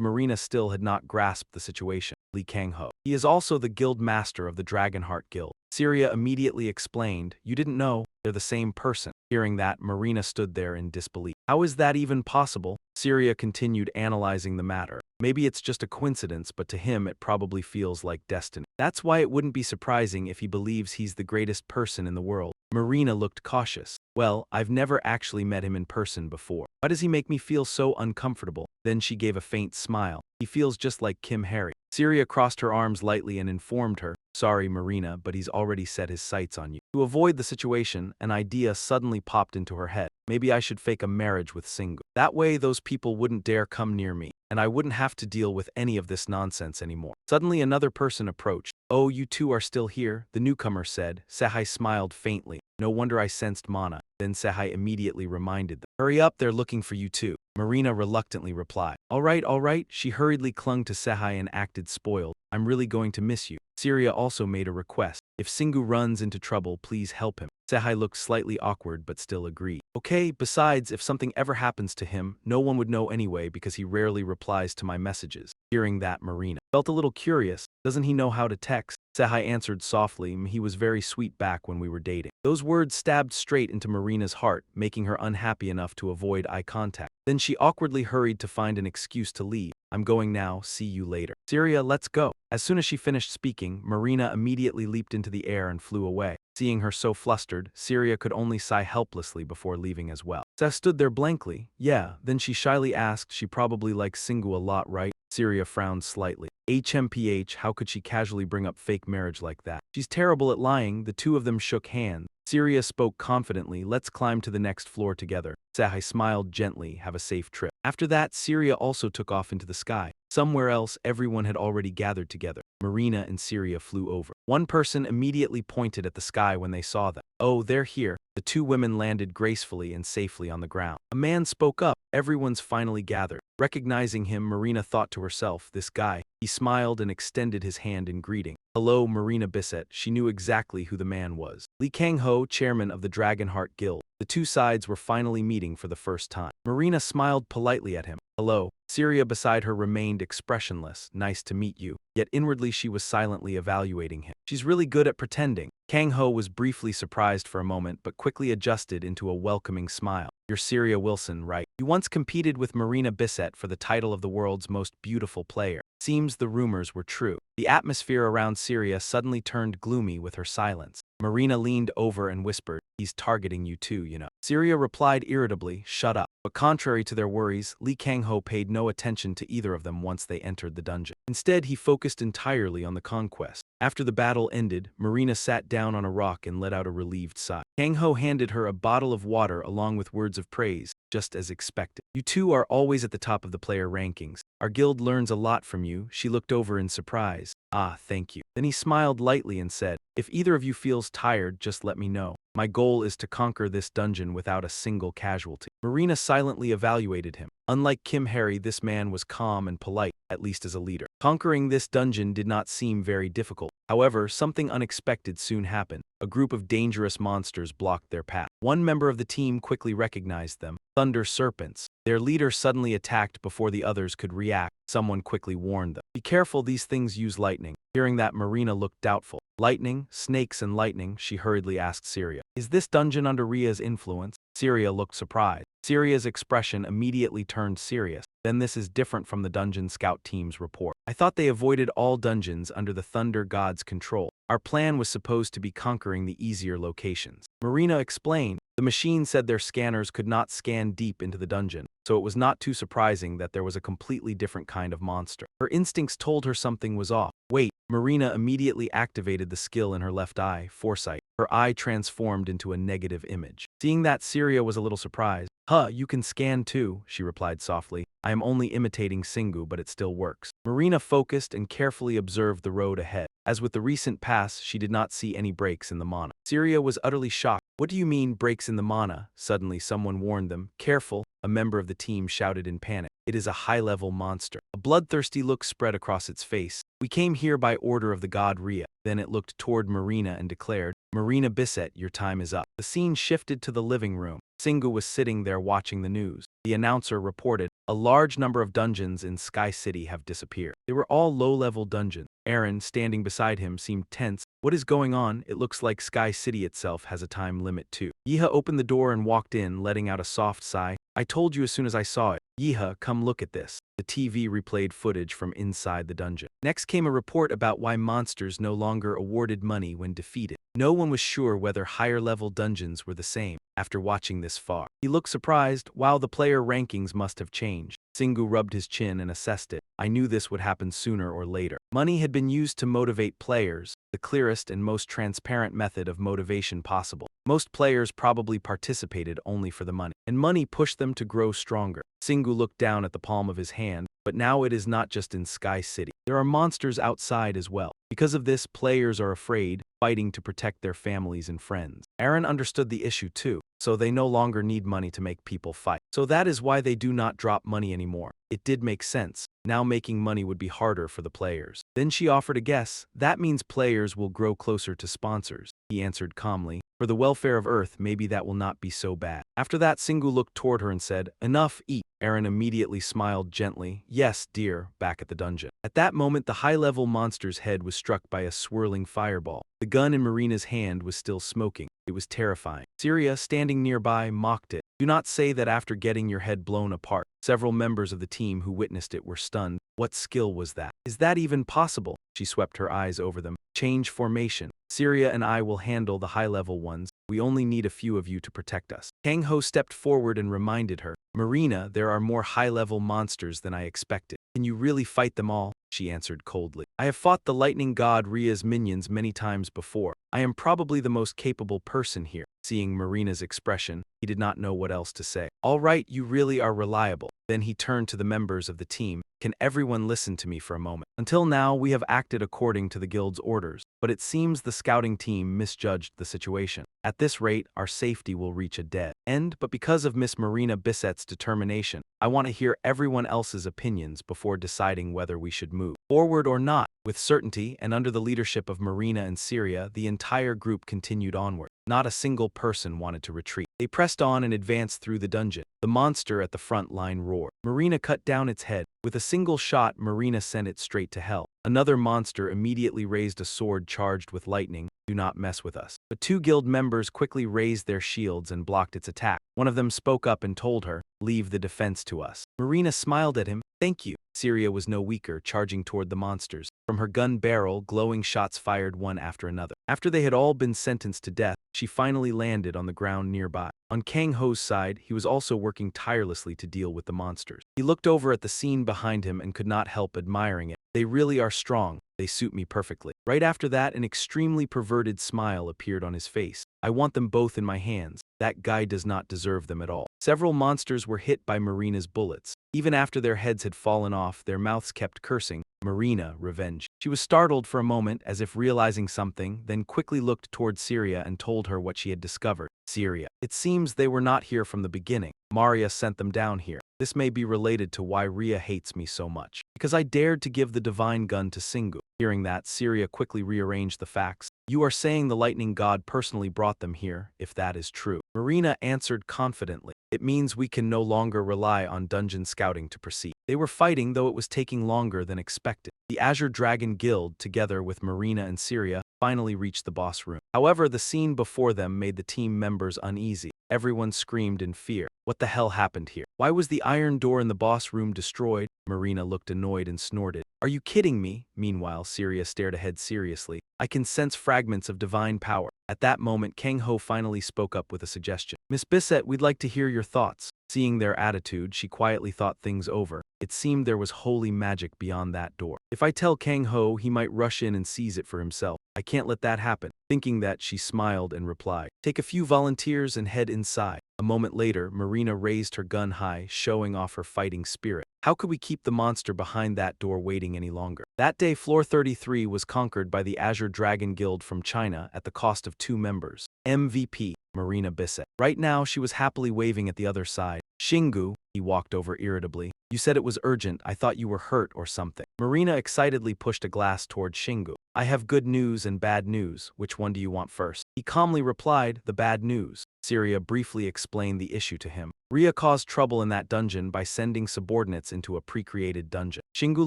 Marina still had not grasped the situation. Lee Kang-ho. He is also the guild master of the Dragonheart Guild. Syria immediately explained, you didn't know, they're the same person. Hearing that, Marina stood there in disbelief. How is that even possible? Syria continued analyzing the matter. Maybe it's just a coincidence, but to him it probably feels like destiny. That's why it wouldn't be surprising if he believes he's the greatest person in the world. Marina looked cautious. Well, I've never actually met him in person before. Why does he make me feel so uncomfortable? Then she gave a faint smile. He feels just like Kim Harry. Syria crossed her arms lightly and informed her, sorry Marina, but he's already set his sights on you. To avoid the situation, an idea suddenly popped into her head. Maybe I should fake a marriage with Singu. That way those people wouldn't dare come near me, and I wouldn't have to deal with any of this nonsense anymore. Suddenly another person approached. Oh, you two are still here, the newcomer said. Sehai smiled faintly. No wonder I sensed mana. Then Sehai immediately reminded them. Hurry up, they're looking for you too. Marina reluctantly replied. All right. She hurriedly clung to Sehai and acted spoiled. I'm really going to miss you. Syria also made a request. If Singu runs into trouble, please help him. Sehai looked slightly awkward but still agreed. Okay, besides, if something ever happens to him, no one would know anyway because he rarely replies to my messages. Hearing that, Marina felt a little curious. Doesn't he know how to text? Sehai answered softly, he was very sweet back when we were dating. Those words stabbed straight into Marina's heart, making her unhappy enough to avoid eye contact. Then she awkwardly hurried to find an excuse to leave. I'm going now, see you later. Syria, let's go. As soon as she finished speaking, Marina immediately leaped into the air and flew away. Seeing her so flustered, Syria could only sigh helplessly before leaving as well. Seth stood there blankly. Yeah, then she shyly asked, she probably likes Singu a lot, right? Syria frowned slightly. HMPH, how could she casually bring up fake marriage like that? She's terrible at lying. The two of them shook hands. Syria spoke confidently, let's climb to the next floor together. Sahai smiled gently, have a safe trip. After that, Syria also took off into the sky. Somewhere else, everyone had already gathered together. Marina and Syria flew over. One person immediately pointed at the sky when they saw them. Oh, they're here. The two women landed gracefully and safely on the ground. A man spoke up. Everyone's finally gathered. Recognizing him, Marina thought to herself, this guy. He smiled and extended his hand in greeting. Hello, Marina Bissett. She knew exactly who the man was. Lee Kang-ho, chairman of the Dragonheart Guild. The two sides were finally meeting for the first time. Marina smiled politely at him. Hello. Syria beside her remained expressionless. Nice to meet you. Yet inwardly she was silently evaluating him. She's really good at pretending. Kang-ho was briefly surprised for a moment but quickly adjusted into a welcoming smile. You're Syria Wilson, right? You once competed with Marina Bissett for the title of the world's most beautiful player. Seems the rumors were true. The atmosphere around Syria suddenly turned gloomy with her silence. Marina leaned over and whispered, he's targeting you too, you know. Syria replied irritably, shut up. But contrary to their worries, Lee Kang-ho paid no attention to either of them once they entered the dungeon. Instead, he focused entirely on the conquest. After the battle ended, Marina sat down on a rock and let out a relieved sigh. Kang Ho handed her a bottle of water along with words of praise, just as expected. You two are always at the top of the player rankings. Our guild learns a lot from you. She looked over in surprise. Ah, thank you. Then he smiled lightly and said, if either of you feels tired, just let me know. My goal is to conquer this dungeon without a single casualty. Marina silently evaluated him. Unlike Kim Harry, this man was calm and polite, at least as a leader. Conquering this dungeon did not seem very difficult. However, something unexpected soon happened. A group of dangerous monsters blocked their path. One member of the team quickly recognized them. Thunder serpents. Their leader suddenly attacked before the others could react. Someone quickly warned them. Be careful, these things use lightning. Hearing that, Marina looked doubtful. Lightning, snakes and lightning, she hurriedly asked Syria. Is this dungeon under Ria's influence? Syria looked surprised. Syria's expression immediately turned serious. Then this is different from the dungeon scout team's report. I thought they avoided all dungeons under the Thunder God's control. Our plan was supposed to be conquering the easier locations. Marina explained. The machine said their scanners could not scan deep into the dungeon, so it was not too surprising that there was a completely different kind of monster. Her instincts told her something was off. Wait, Marina immediately activated the skill in her left eye, foresight. Her eye transformed into a negative image. Seeing that, Syria was a little surprised. Huh, you can scan too, she replied softly. I am only imitating Singu, but it still works. Marina focused and carefully observed the road ahead. As with the recent pass, she did not see any breaks in the mana. Syria was utterly shocked. What do you mean, breaks in the mana? Suddenly someone warned them. Careful, a member of the team shouted in panic. It is a high-level monster. A bloodthirsty look spread across its face. We came here by order of the god Ria. Then it looked toward Marina and declared, Marina Bisset, your time is up. The scene shifted to the living room. Singu was sitting there watching the news. The announcer reported, a large number of dungeons in Sky City have disappeared. They were all low-level dungeons. Aaron, standing beside him, seemed tense. What is going on? It looks like Sky City itself has a time limit too. Yeha opened the door and walked in, letting out a soft sigh. I told you as soon as I saw it. Yeha, come look at this. The TV replayed footage from inside the dungeon. Next came a report about why monsters no longer awarded money when defeated. No one was sure whether higher-level dungeons were the same. After watching this far, he looked surprised. Wow, the player rankings must have changed. Singu rubbed his chin and assessed it. I knew this would happen sooner or later. Money had been used to motivate players, the clearest and most transparent method of motivation possible. Most players probably participated only for the money, and money pushed them to grow stronger. Singu looked down at the palm of his hand, but now it is not just in Sky City. There are monsters outside as well. Because of this, players are afraid, fighting to protect their families and friends. Aaron understood the issue too, so they no longer need money to make people fight. So that is why they do not drop money anymore. It did make sense. Now making money would be harder for the players. Then she offered a guess. That means players will grow closer to sponsors. He answered calmly. For the welfare of Earth, maybe that will not be so bad. After that, Singu looked toward her and said, enough, eat. Aaron immediately smiled gently. Yes, dear, back at the dungeon. At that moment, the high-level monster's head was struck by a swirling fireball. The gun in Marina's hand was still smoking. It was terrifying. Syria, standing nearby, mocked it. Do not say that after getting your head blown apart. Several members of the team who witnessed it were stunned. What skill was that? Is that even possible? She swept her eyes over them. Change formation. Syria and I will handle the high-level ones. We only need a few of you to protect us. Kang Ho stepped forward and reminded her. Marina, there are more high-level monsters than I expected. Can you really fight them all? She answered coldly. I have fought the lightning god Ria's minions many times before. I am probably the most capable person here. Seeing Marina's expression, he did not know what else to say. All right, you really are reliable. Then he turned to the members of the team. Can everyone listen to me for a moment? Until now, we have acted according to the guild's orders, but it seems the scouting team misjudged the situation. At this rate, our safety will reach a dead end, but because of Miss Marina Bisset's determination, I want to hear everyone else's opinions before deciding whether we should move forward or not. With certainty, and under the leadership of Marina and Syria, the entire group continued onward. Not a single person wanted to retreat. They pressed on and advanced through the dungeon. The monster at the front line roared. Marina cut down its head. With a single shot, Marina sent it straight to hell. Another monster immediately raised a sword charged with lightning. Do not mess with us. But two guild members quickly raised their shields and blocked its attack. One of them spoke up and told her, leave the defense to us. Marina smiled at him. Thank you. Syria was no weaker, charging toward the monsters. From her gun barrel, glowing shots fired one after another. After they had all been sentenced to death, she finally landed on the ground nearby. On Kang Ho's side, he was also working tirelessly to deal with the monsters. He looked over at the scene behind him and could not help admiring it. They really are strong. They suit me perfectly. Right after that, an extremely perverted smile appeared on his face. I want them both in my hands. That guy does not deserve them at all. Several monsters were hit by Marina's bullets. Even after their heads had fallen off, their mouths kept cursing, "Marina, revenge." She was startled for a moment, as if realizing something, then quickly looked toward Syria and told her what she had discovered. Syria. It seems they were not here from the beginning. Maria sent them down here. This may be related to why Rhea hates me so much. Because I dared to give the divine gun to Singu. Hearing that, Syria quickly rearranged the facts. You are saying the lightning god personally brought them here, if that is true. Marina answered confidently. It means we can no longer rely on dungeon scouting to proceed. They were fighting, though it was taking longer than expected. The Azure Dragon Guild, together with Marina and Syria, finally reached the boss room. However, the scene before them made the team members uneasy. Everyone screamed in fear. What the hell happened here? Why was the iron door in the boss room destroyed? Marina looked annoyed and snorted. Are you kidding me? Meanwhile, Syria stared ahead seriously. I can sense fragments of divine power. At that moment, Kang Ho finally spoke up with a suggestion. Miss Bissett, we'd like to hear your thoughts. Seeing their attitude, she quietly thought things over. It seemed there was holy magic beyond that door. If I tell Kang Ho, he might rush in and seize it for himself. I can't let that happen. Thinking that, she smiled and replied, take a few volunteers and head inside. A moment later, Marina raised her gun high, showing off her fighting spirit. How could we keep the monster behind that door waiting any longer? That day, Floor 33 was conquered by the Azure Dragon Guild from China at the cost of 2 members. MVP, Marina Bissett. Right now, she was happily waving at the other side. Shingu, he walked over irritably. You said it was urgent. I thought you were hurt or something. Marina excitedly pushed a glass toward Shingu. I have good news and bad news. Which one do you want first? He calmly replied, the bad news. Syria briefly explained the issue to him. Rhea caused trouble in that dungeon by sending subordinates into a pre-created dungeon. Shingu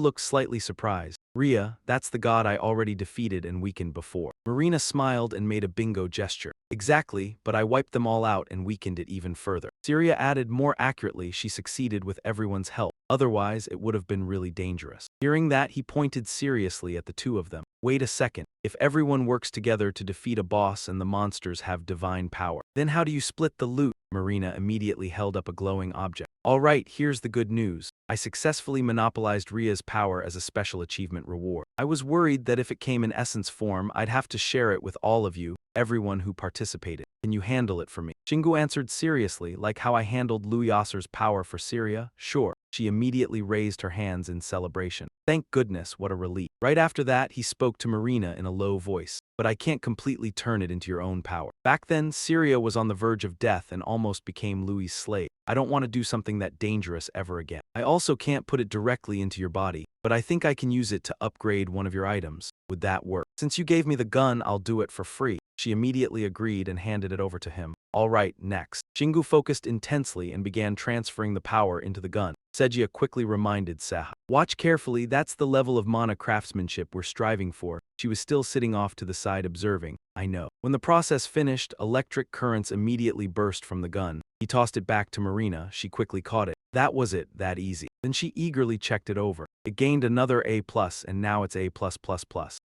looked slightly surprised. Rhea, that's the god I already defeated and weakened before. Marina smiled and made a bingo gesture. Exactly, but I wiped them all out and weakened it even further. Syria added, more accurately, she succeeded with everyone's help. Otherwise, it would have been really dangerous. Hearing that, he pointed seriously at the two of them. Wait a second. If everyone works together to defeat a boss and the monsters have divine power, then how do you split the loot? Marina immediately held up a glowing object. All right, here's the good news. I successfully monopolized Rhea's power as a special achievement reward. I was worried that if it came in essence form, I'd have to share it with all of you, everyone who participated. Can you handle it for me? Shingu answered seriously, like how I handled Lu Yasser's power for Syria. Sure. She immediately raised her hands in celebration. Thank goodness, what a relief. Right after that, he spoke to Marina in a low voice. But I can't completely turn it into your own power. Back then, Syria was on the verge of death and almost became Louis's slave. I don't want to do something that dangerous ever again. I also can't put it directly into your body, but I think I can use it to upgrade one of your items. Would that work? Since you gave me the gun, I'll do it for free. She immediately agreed and handed it over to him. All right, next. Shingu focused intensely and began transferring the power into the gun. Sejia quickly reminded Seha. Watch carefully, that's the level of mana craftsmanship we're striving for. She was still sitting off to the side observing. I know. When the process finished, electric currents immediately burst from the gun. He tossed it back to Marina. She quickly caught it. That was it, that easy. Then she eagerly checked it over. It gained another A+, and now it's A+++.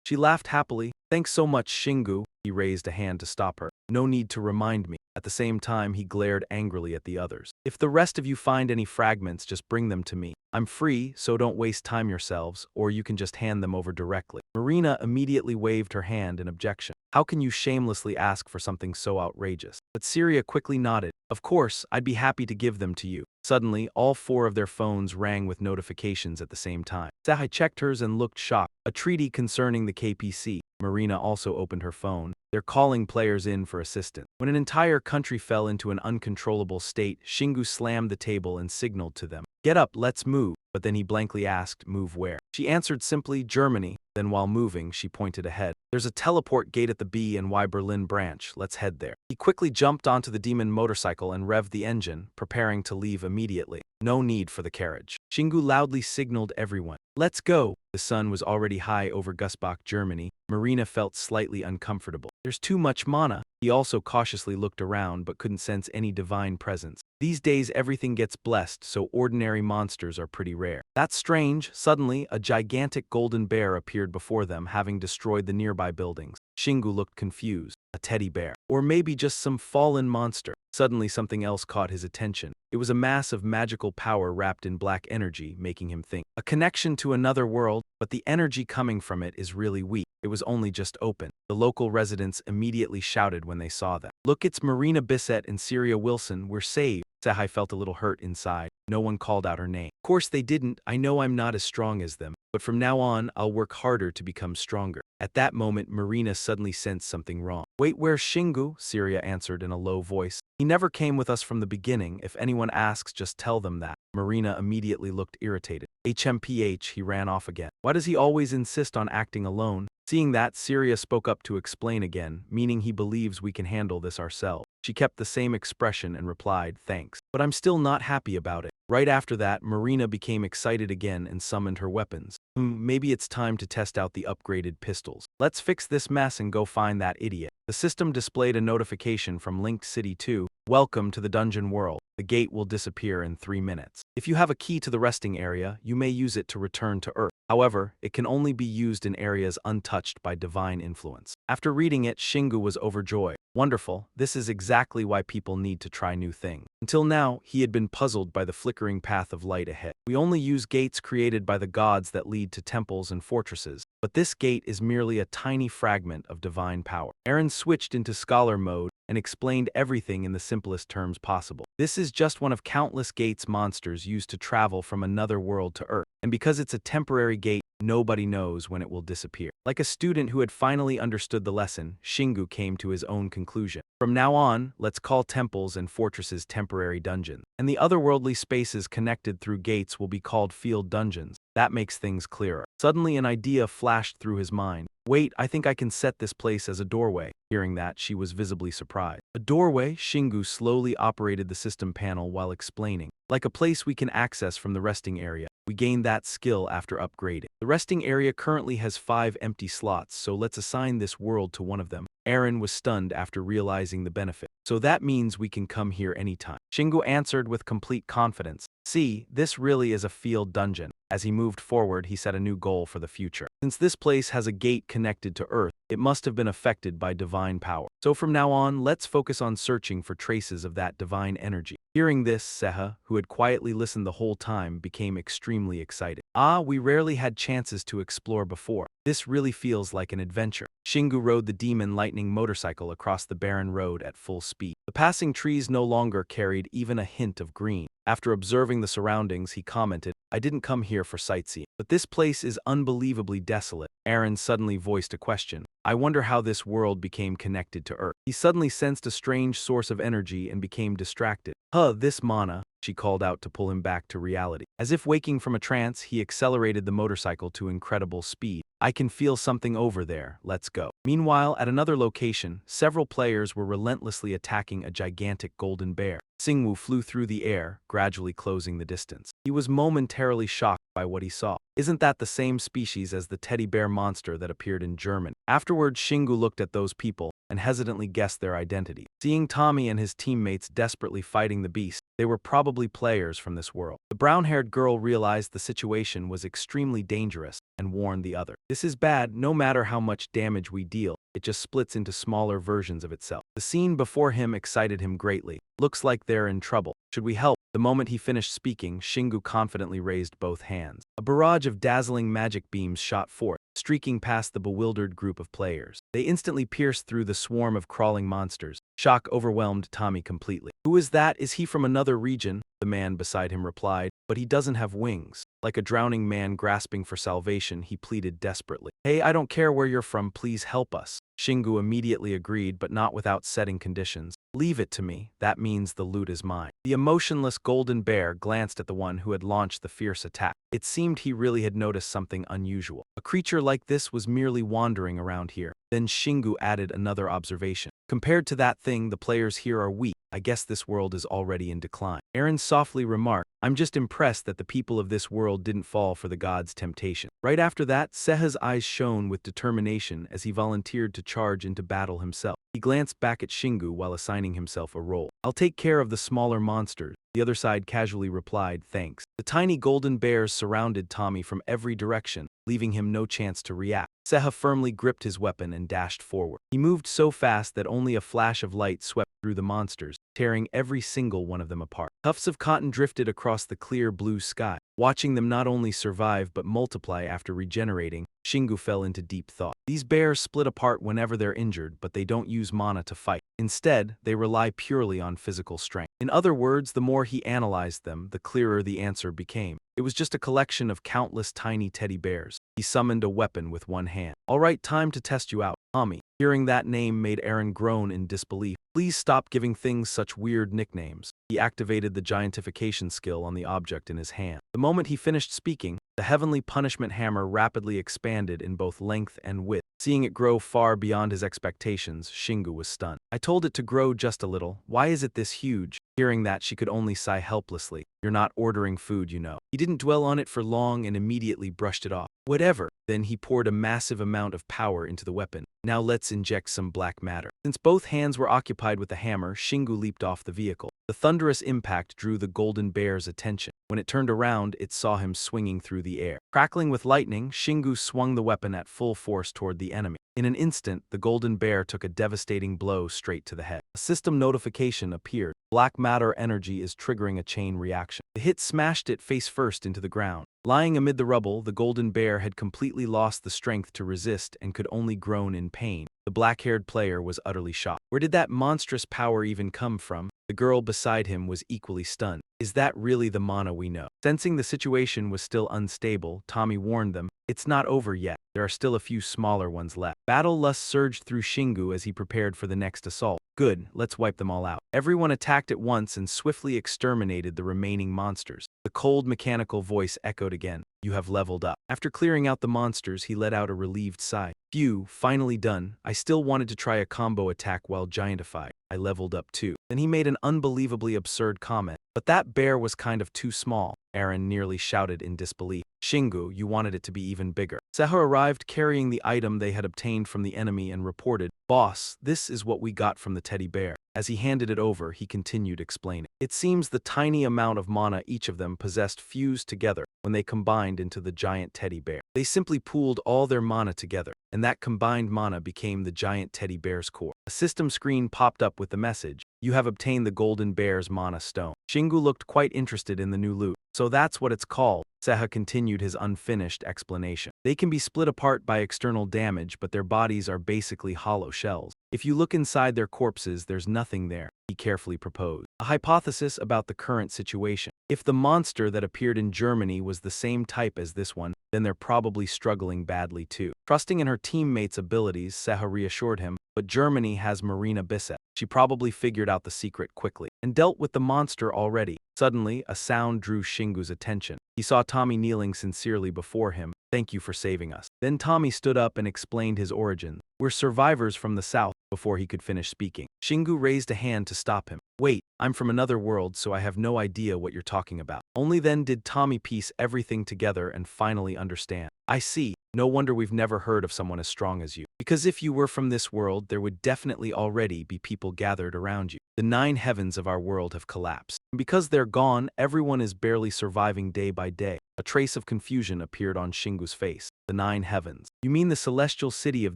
She laughed happily. Thanks so much, Shingu. He raised a hand to stop her. No need to remind me. At the same time, he glared angrily at the others. If the rest of you find any fragments, just bring them to me. I'm free, so don't waste time yourselves, or you can just hand them over directly. Marina immediately waved her hand in objection. How can you shamelessly ask for something so outrageous? But Syria quickly nodded. Of course, I'd be happy to give them to you. Suddenly, all 4 of their phones rang with notifications at the same time. Sahai checked hers and looked shocked. A treaty concerning the KPC. Marina also opened her phone. They're calling players in for assistance. When an entire country fell into an uncontrollable state, Shingu slammed the table and signaled to them. Get up, let's move. But then he blankly asked, move where? She answered simply, Germany. Then while moving, she pointed ahead. There's a teleport gate at the B and Y Berlin branch. Let's head there. He quickly jumped onto the demon motorcycle and revved the engine, preparing to leave immediately. No need for the carriage. Shingu loudly signaled everyone. Let's go. The sun was already high over Gusbach, Germany. Marina felt slightly uncomfortable. There's too much mana. He also cautiously looked around but couldn't sense any divine presence. These days everything gets blessed, so ordinary monsters are pretty rare. That's strange. Suddenly, a gigantic golden bear appeared before them, having destroyed the nearby buildings. Shingu looked confused. A teddy bear. Or maybe just some fallen monster. Suddenly something else caught his attention. It was a mass of magical power wrapped in black energy, making him think. A connection to another world, but the energy coming from it is really weak. It was only just open. The local residents immediately shouted when they saw that. Look, it's Marina Bissett and Syria Wilson, we're saved. Sehai felt a little hurt inside. No one called out her name. Of course they didn't. I know I'm not as strong as them, but from now on, I'll work harder to become stronger. At that moment, Marina suddenly sensed something wrong. Wait, where's Shingu? Syria answered in a low voice. He never came with us from the beginning. If anyone asks, just tell them that. Marina immediately looked irritated. HMPH, he ran off again. Why does he always insist on acting alone? Seeing that, Syria spoke up to explain again, meaning he believes we can handle this ourselves. She kept the same expression and replied, thanks. But I'm still not happy about it. Right after that, Marina became excited again and summoned her weapons. Maybe it's time to test out the upgraded pistols. Let's fix this mess and go find that idiot. The system displayed a notification from Linked City 2. Welcome to the dungeon world. The gate will disappear in 3 minutes. If you have a key to the resting area, you may use it to return to Earth. However, it can only be used in areas untouched by divine influence. After reading it, Shingu was overjoyed. Wonderful, this is exactly why people need to try new things. Until now, he had been puzzled by the flickering path of light ahead. We only use gates created by the gods that lead to temples and fortresses, but this gate is merely a tiny fragment of divine power. Aaron switched into scholar mode and explained everything in the simplest terms possible. This is just one of countless gates monsters use to travel from another world to Earth, and because it's a temporary gate, nobody knows when it will disappear. Like a student who had finally understood the lesson, Shingu came to his own conclusion. From now on, let's call temples and fortresses temporary dungeons, and the otherworldly spaces connected through gates will be called field dungeons. That makes things clearer. Suddenly an idea flashed through his mind. Wait, I think I can set this place as a doorway. Hearing that, she was visibly surprised. A doorway? Shingu slowly operated the system panel while explaining. Like a place we can access from the resting area. We gained that skill after upgrading. The resting area currently has 5 empty slots, so let's assign this world to one of them. Aaron was stunned after realizing the benefit. So that means we can come here anytime. Shingu answered with complete confidence. See, this really is a field dungeon. As he moved forward, he set a new goal for the future. Since this place has a gate connected to Earth, it must have been affected by divine power. So from now on, let's focus on searching for traces of that divine energy. Hearing this, Seha, who had quietly listened the whole time, became extremely excited. We rarely had chances to explore before. This really feels like an adventure. Shingu rode the demon lightning motorcycle across the barren road at full speed. The passing trees no longer carried even a hint of green. After observing the surroundings, he commented, I didn't come here for sightseeing, but this place is unbelievably desolate. Aaron suddenly voiced a question. I wonder how this world became connected to Earth. He suddenly sensed a strange source of energy and became distracted. This mana, she called out to pull him back to reality. As if waking from a trance, he accelerated the motorcycle to incredible speed. I can feel something over there, let's go. Meanwhile, at another location, several players were relentlessly attacking a gigantic golden bear. Singwoo flew through the air, gradually closing the distance. He was momentarily shocked by what he saw. Isn't that the same species as the teddy bear monster that appeared in German? Afterwards, Shingu looked at those people and hesitantly guessed their identity. Seeing Tommy and his teammates desperately fighting the beast, they were probably players from this world. The brown-haired girl realized the situation was extremely dangerous and warned the other. This is bad. No matter how much damage we deal, it just splits into smaller versions of itself. The scene before him excited him greatly. Looks like they're in trouble. Should we help? The moment he finished speaking, Shingu confidently raised both hands. A barrage of dazzling magic beams shot forth, streaking past the bewildered group of players. They instantly pierced through the swarm of crawling monsters. Shock overwhelmed Tommy completely. Who is that? Is he from another region? The man beside him replied, but he doesn't have wings. Like a drowning man grasping for salvation, he pleaded desperately. Hey, I don't care where you're from, please help us. Shingu immediately agreed, but not without setting conditions. Leave it to me, that means the loot is mine. The emotionless golden bear glanced at the one who had launched the fierce attack. It seemed he really had noticed something unusual. A creature like this was merely wandering around here. Then Shingu added another observation. Compared to that thing, the players here are weak. I guess this world is already in decline. Aaron softly remarked, I'm just impressed that the people of this world didn't fall for the gods' temptation. Right after that, Seha's eyes shone with determination as he volunteered to charge into battle himself. He glanced back at Shingu while assigning himself a role. I'll take care of the smaller monsters. The other side casually replied, thanks. The tiny golden bears surrounded Tommy from every direction, leaving him no chance to react. Seha firmly gripped his weapon and dashed forward. He moved so fast that only a flash of light swept through the monsters, tearing every single one of them apart. Puffs of cotton drifted across the clear blue sky. Watching them not only survive but multiply after regenerating, Shingu fell into deep thought. These bears split apart whenever they're injured, but they don't use mana to fight. Instead, they rely purely on physical strength. In other words, the more he analyzed them, the clearer the answer became. It was just a collection of countless tiny teddy bears. He summoned a weapon with one hand. All right, time to test you out, Tommy. Hearing that name made Aaron groan in disbelief. Please stop giving things such weird nicknames. He activated the giantification skill on the object in his hand. The moment he finished speaking, the heavenly punishment hammer rapidly expanded in both length and width. Seeing it grow far beyond his expectations, Shingu was stunned. I told it to grow just a little. Why is it this huge? Hearing that, she could only sigh helplessly. You're not ordering food, you know. He didn't dwell on it for long and immediately brushed it off. Whatever. Then he poured a massive amount of power into the weapon. Now let's inject some black matter. Since both hands were occupied with the hammer, Shingu leaped off the vehicle. The thunderous impact drew the golden bear's attention. When it turned around, it saw him swinging through the air. Crackling with lightning, Shingu swung the weapon at full force toward the enemy. In an instant, the golden bear took a devastating blow straight to the head. A system notification appeared. Black matter energy is triggering a chain reaction. The hit smashed it face first into the ground. Lying amid the rubble, the golden bear had completely lost the strength to resist and could only groan in pain. The black-haired player was utterly shocked. Where did that monstrous power even come from? The girl beside him was equally stunned. Is that really the mana we know? Sensing the situation was still unstable, Tommy warned them, it's not over yet. There are still a few smaller ones left. Battle lust surged through Shingu as he prepared for the next assault. Good, let's wipe them all out. Everyone attacked at once and swiftly exterminated the remaining monsters. The cold mechanical voice echoed again. You have leveled up. After clearing out the monsters, he let out a relieved sigh. Phew, finally done. I still wanted to try a combo attack while giantified. I leveled up too. Then he made an unbelievably absurd comment. But that bear was kind of too small. Aaron nearly shouted in disbelief. Shingu, you wanted it to be even bigger. Seha arrived carrying the item they had obtained from the enemy and reported, Boss, this is what we got from the teddy bear. As he handed it over, he continued explaining. It seems the tiny amount of mana each of them possessed fused together when they combined into the giant teddy bear. They simply pooled all their mana together, and that combined mana became the giant teddy bear's core. A system screen popped up with the message, you have obtained the golden bear's mana stone. Shingu looked quite interested in the new loot. So that's what it's called. Seha continued his unfinished explanation. They can be split apart by external damage, but their bodies are basically hollow shells. If you look inside their corpses, there's nothing there, he carefully proposed. A hypothesis about the current situation. If the monster that appeared in Germany was the same type as this one, then they're probably struggling badly too. Trusting in her teammates' abilities, Seha reassured him, but Germany has Marina Bisset. She probably figured out the secret quickly and dealt with the monster already. Suddenly, a sound drew Shingu's attention. He saw Tommy kneeling sincerely before him. Thank you for saving us. Then Tommy stood up and explained his origin. We're survivors from the south. Before he could finish speaking, Shingu raised a hand to stop him. Wait, I'm from another world, so I have no idea what you're talking about. Only then did Tommy piece everything together and finally understand. I see. No wonder we've never heard of someone as strong as you. Because if you were from this world, there would definitely already be people gathered around you. The 9 heavens of our world have collapsed. And because they're gone, everyone is barely surviving day by day. A trace of confusion appeared on Shingu's face. The 9 heavens. You mean the celestial city of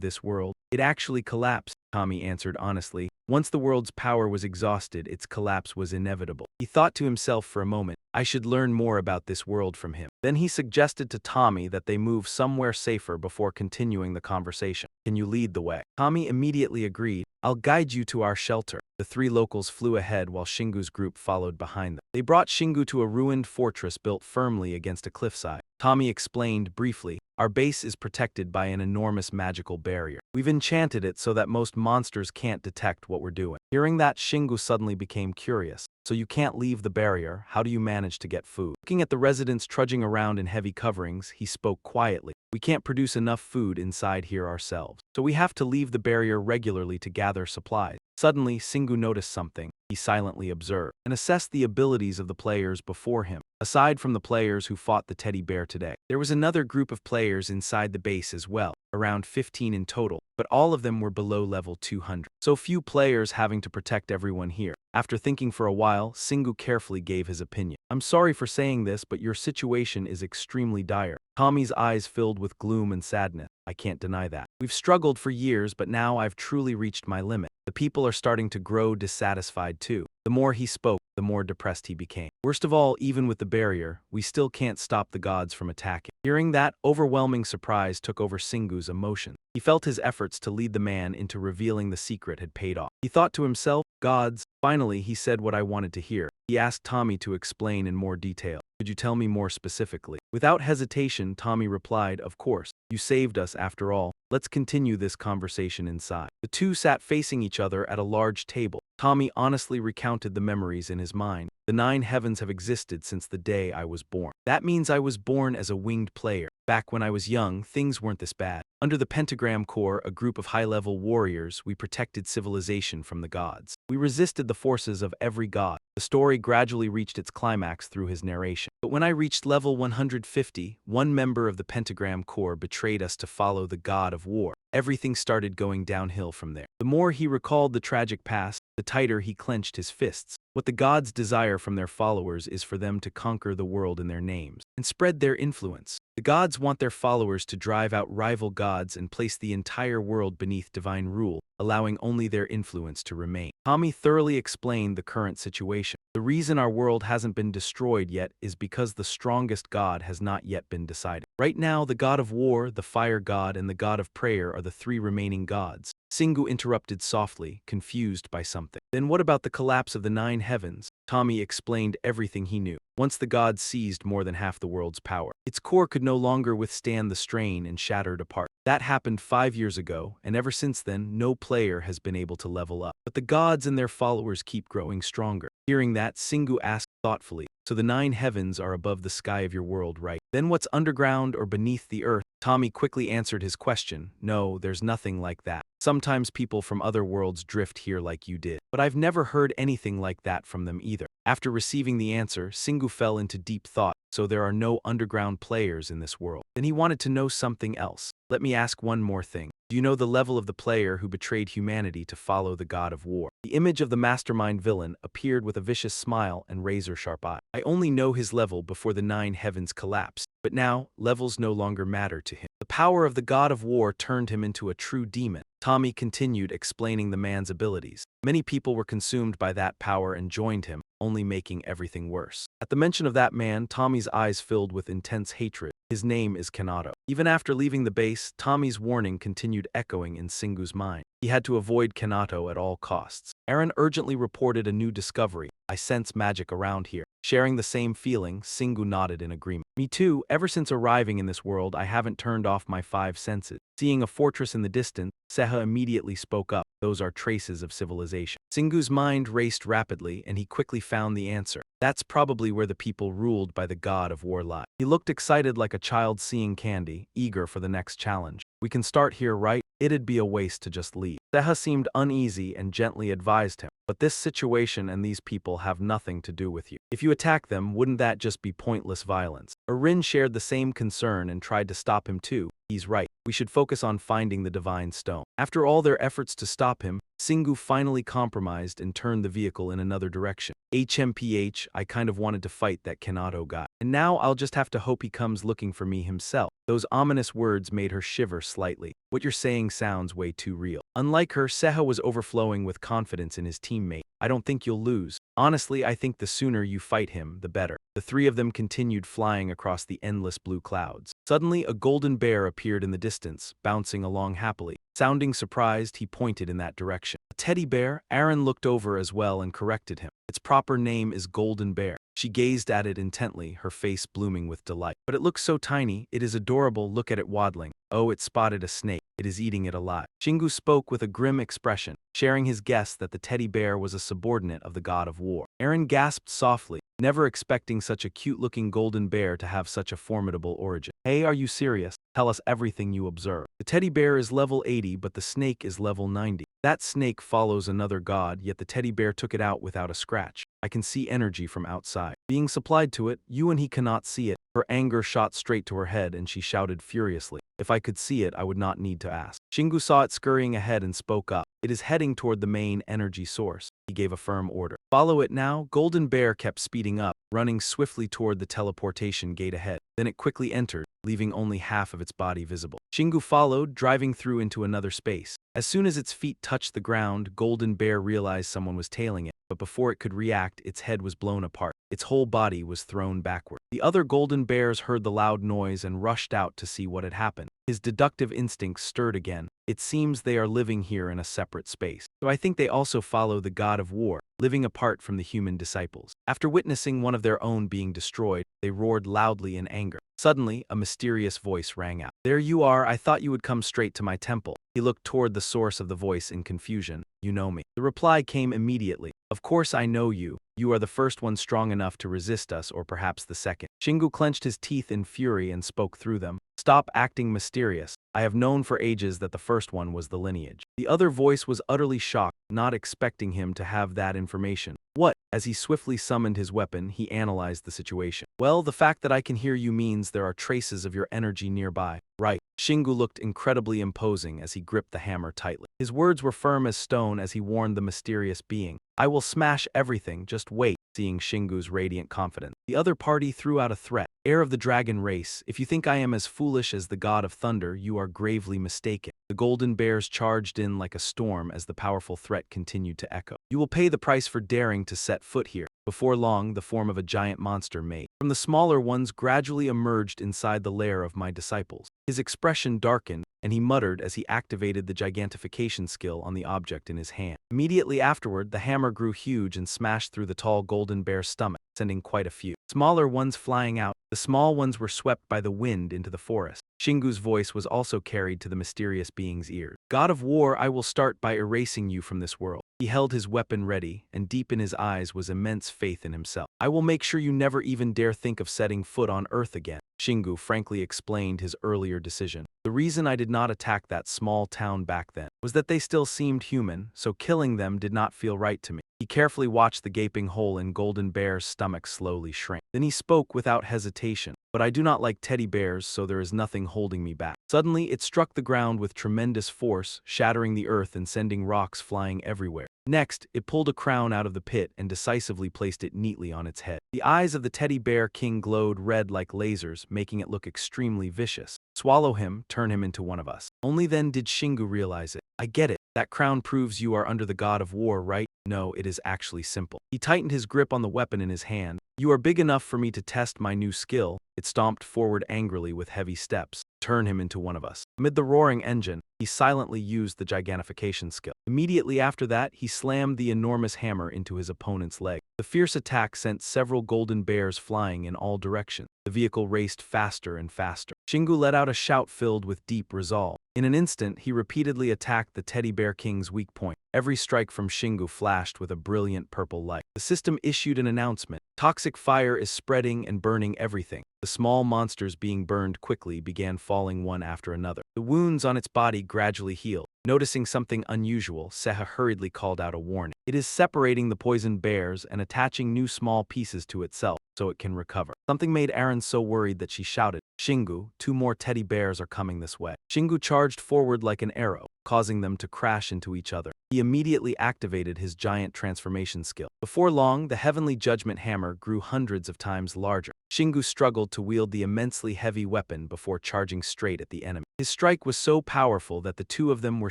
this world? It actually collapsed, Tommy answered honestly. Once the world's power was exhausted, its collapse was inevitable. He thought to himself for a moment, I should learn more about this world from him. Then he suggested to Tommy that they move somewhere safer before continuing the conversation. Can you lead the way? Tommy immediately agreed. I'll guide you to our shelter. The 3 locals flew ahead while Shingu's group followed behind them. They brought Shingu to a ruined fortress built firmly against a cliffside. Tommy explained briefly, our base is protected by an enormous magical barrier. We've enchanted it so that most monsters can't detect what we're doing. Hearing that, Shingu suddenly became curious. So you can't leave the barrier, how do you manage to get food? Looking at the residents trudging around in heavy coverings, he spoke quietly. We can't produce enough food inside here ourselves, so we have to leave the barrier regularly to gather supplies. Suddenly, Singu noticed something. He silently observed and assessed the abilities of the players before him. Aside from the players who fought the teddy bear today, there was another group of players inside the base as well, around 15 in total, but all of them were below level 200. So few players having to protect everyone here. After thinking for a while, Singu carefully gave his opinion. I'm sorry for saying this, but your situation is extremely dire. Tommy's eyes filled with gloom and sadness. I can't deny that. We've struggled for years, but now I've truly reached my limit. The people are starting to grow dissatisfied too. The more he spoke, the more depressed he became. Worst of all, even with the barrier, we still can't stop the gods from attacking. Hearing that, overwhelming surprise took over Singu's emotions. He felt his efforts to lead the man into revealing the secret had paid off. He thought to himself, gods. Finally, he said what I wanted to hear. He asked Tommy to explain in more detail. Could you tell me more specifically? Without hesitation, Tommy replied, of course. You saved us after all. Let's continue this conversation inside. The two sat facing each other at a large table. Tommy honestly recounted the memories in his mind. The 9 heavens have existed since the day I was born. That means I was born as a winged player. Back when I was young, things weren't this bad. Under the Pentagram Corps, a group of high-level warriors, we protected civilization from the gods. We resisted the forces of every god. The story gradually reached its climax through his narration. But when I reached level 150, one member of the Pentagram Corps betrayed us to follow the god of war. Everything started going downhill from there. The more he recalled the tragic past, the tighter he clenched his fists. What the gods desire from their followers is for them to conquer the world in their names and spread their influence. The gods want their followers to drive out rival gods and place the entire world beneath divine rule, allowing only their influence to remain. Tommy thoroughly explained the current situation. The reason our world hasn't been destroyed yet is because the strongest god has not yet been decided. Right now, the god of war, the fire god, and the god of prayer are the 3 remaining gods. Singu interrupted softly, confused by something. Then what about the collapse of the 9 heavens? Tommy explained everything he knew. Once the gods seized more than half the world's power, its core could no longer withstand the strain and shattered apart. That happened 5 years ago, and ever since then, no player has been able to level up. But the gods and their followers keep growing stronger. Hearing that, Singu asked thoughtfully, so the 9 heavens are above the sky of your world, right? Then what's underground or beneath the earth? Tommy quickly answered his question. No, there's nothing like that. Sometimes people from other worlds drift here like you did, but I've never heard anything like that from them either. After receiving the answer, Singu fell into deep thought. So there are no underground players in this world. Then he wanted to know something else. Let me ask one more thing. Do you know the level of the player who betrayed humanity to follow the god of war? The image of the mastermind villain appeared with a vicious smile and razor-sharp eye. I only know his level before the 9 heavens collapsed, but now, levels no longer matter to him. The power of the god of war turned him into a true demon. Tommy continued explaining the man's abilities. Many people were consumed by that power and joined him, only making everything worse. At the mention of that man, Tommy's eyes filled with intense hatred. His name is Kanato. Even after leaving the base, Tommy's warning continued echoing in Singu's mind. He had to avoid Kanato at all costs. Aaron urgently reported a new discovery. I sense magic around here. Sharing the same feeling, Singu nodded in agreement. Me too. Ever since arriving in this world, I haven't turned off my 5 senses. Seeing a fortress in the distance, Seha immediately spoke up. Those are traces of civilization. Singu's mind raced rapidly, and he quickly found the answer. That's probably where the people ruled by the god of war lie. He looked excited like a child seeing candy, eager for the next challenge. We can start here, right? It'd be a waste to just leave. Seha seemed uneasy and gently advised him. But this situation and these people have nothing to do with you. If you attack them, wouldn't that just be pointless violence? Rin shared the same concern and tried to stop him too. He's right. We should focus on finding the divine stone. After all their efforts to stop him, Singu finally compromised and turned the vehicle in another direction. HMPH, I kind of wanted to fight that Kanato guy. And now I'll just have to hope he comes looking for me himself. Those ominous words made her shiver slightly. What you're saying sounds way too real. Unlike her, Seha was overflowing with confidence in his teammate. I don't think you'll lose. Honestly, I think the sooner you fight him, the better. The 3 of them continued flying across the endless blue clouds. Suddenly, a golden bear appeared in the distance, bouncing along happily. Sounding surprised, he pointed in that direction. A teddy bear? Aaron looked over as well and corrected him. Its proper name is golden bear. She gazed at it intently, her face blooming with delight. But it looks so tiny, it is adorable, look at it waddling. Oh, it spotted a snake. It is eating it alive. Shingu spoke with a grim expression, sharing his guess that the teddy bear was a subordinate of the god of war. Aaron gasped softly. never expecting such a cute-looking golden bear to have such a formidable origin. Hey, are you serious? Tell us everything you observe. The teddy bear is level 80, but the snake is level 90. That snake follows another god, yet the teddy bear took it out without a scratch. I can see energy from outside being supplied to it. You and he cannot see it. Her anger shot straight to her head and she shouted furiously. If I could see it, I would not need to ask. Shingu saw it scurrying ahead and spoke up. It is heading toward the main energy source. He gave a firm order. Follow it now. Golden Bear kept speeding up, running swiftly toward the teleportation gate ahead. Then it quickly entered, leaving only half of its body visible. Shingu followed, driving through into another space. As soon as its feet touched the ground, Golden Bear realized someone was tailing it, but before it could react, its head was blown apart. Its whole body was thrown backward. The other golden bears heard the loud noise and rushed out to see what had happened. His deductive instincts stirred again. It seems they are living here in a separate space. So I think they also follow the god of war, living apart from the human disciples. After witnessing one of their own being destroyed, they roared loudly in anger. Suddenly, a mysterious voice rang out. There you are, I thought you would come straight to my temple. He looked toward the source of the voice in confusion. You know me. The reply came immediately. Of course I know you. You are the first one strong enough to resist us, or perhaps the second. Shingu clenched his teeth in fury and spoke through them. Stop acting mysterious. I have known for ages that the first one was the lineage. The other voice was utterly shocked, not expecting him to have that information. What? As he swiftly summoned his weapon, he analyzed the situation. Well, the fact that I can hear you means there are traces of your energy nearby. Right. Shingu looked incredibly imposing as he gripped the hammer tightly. His words were firm as stone as he warned the mysterious being. I will smash everything, just wait. Seeing Shingu's radiant confidence, the other party threw out a threat. Heir of the dragon race, if you think I am as foolish as the god of thunder, you are gravely mistaken. The golden bears charged in like a storm as the powerful threat continued to echo. You will pay the price for daring to set foot here. Before long, the form of a giant monster made from the smaller ones gradually emerged inside the lair of my disciples. His expression darkened, and he muttered as he activated the gigantification skill on the object in his hand. Immediately afterward, the hammer grew huge and smashed through the tall golden bear's stomach, sending quite a few smaller ones flying out. The small ones were swept by the wind into the forest. Shingu's voice was also carried to the mysterious being's ears. God of war, I will start by erasing you from this world. He held his weapon ready, and deep in his eyes was immense faith in himself. I will make sure you never even dare think of setting foot on Earth again. Shingu frankly explained his earlier decision. The reason I did not attack that small town back then was that they still seemed human, so killing them did not feel right to me. He carefully watched the gaping hole in Golden Bear's stomach slowly shrink. Then he spoke without hesitation. But I do not like teddy bears, so there is nothing holding me back. Suddenly, it struck the ground with tremendous force, shattering the earth and sending rocks flying everywhere. Next, it pulled a crown out of the pit and decisively placed it neatly on its head. The eyes of the teddy bear king glowed red like lasers, making it look extremely vicious. Swallow him, turn him into one of us. Only then did Shingu realize it. I get it. That crown proves you are under the god of war, right? No, it is actually simple. He tightened his grip on the weapon in his hand. You are big enough for me to test my new skill. It stomped forward angrily with heavy steps. Turn him into one of us. Amid the roaring engine, he silently used the gigantification skill. Immediately after that, he slammed the enormous hammer into his opponent's leg. The fierce attack sent several golden bears flying in all directions. The vehicle raced faster and faster. Shingu let out a shout filled with deep resolve. In an instant, he repeatedly attacked the teddy bear king's weak point. Every strike from Shingu flashed with a brilliant purple light. The system issued an announcement. Toxic fire is spreading and burning everything. The small monsters being burned quickly began falling one after another. The wounds on its body gradually healed. Noticing something unusual, Seha hurriedly called out a warning. It is separating the poisoned bears and attaching new small pieces to itself so it can recover. Something made Aaron so worried that she shouted, Shingu, 2 more teddy bears are coming this way. Shingu charged forward like an arrow, causing them to crash into each other. He immediately activated his giant transformation skill. Before long, the heavenly judgment hammer grew hundreds of times larger. Shingu struggled to wield the immensely heavy weapon before charging straight at the enemy. His strike was so powerful that the 2 of them were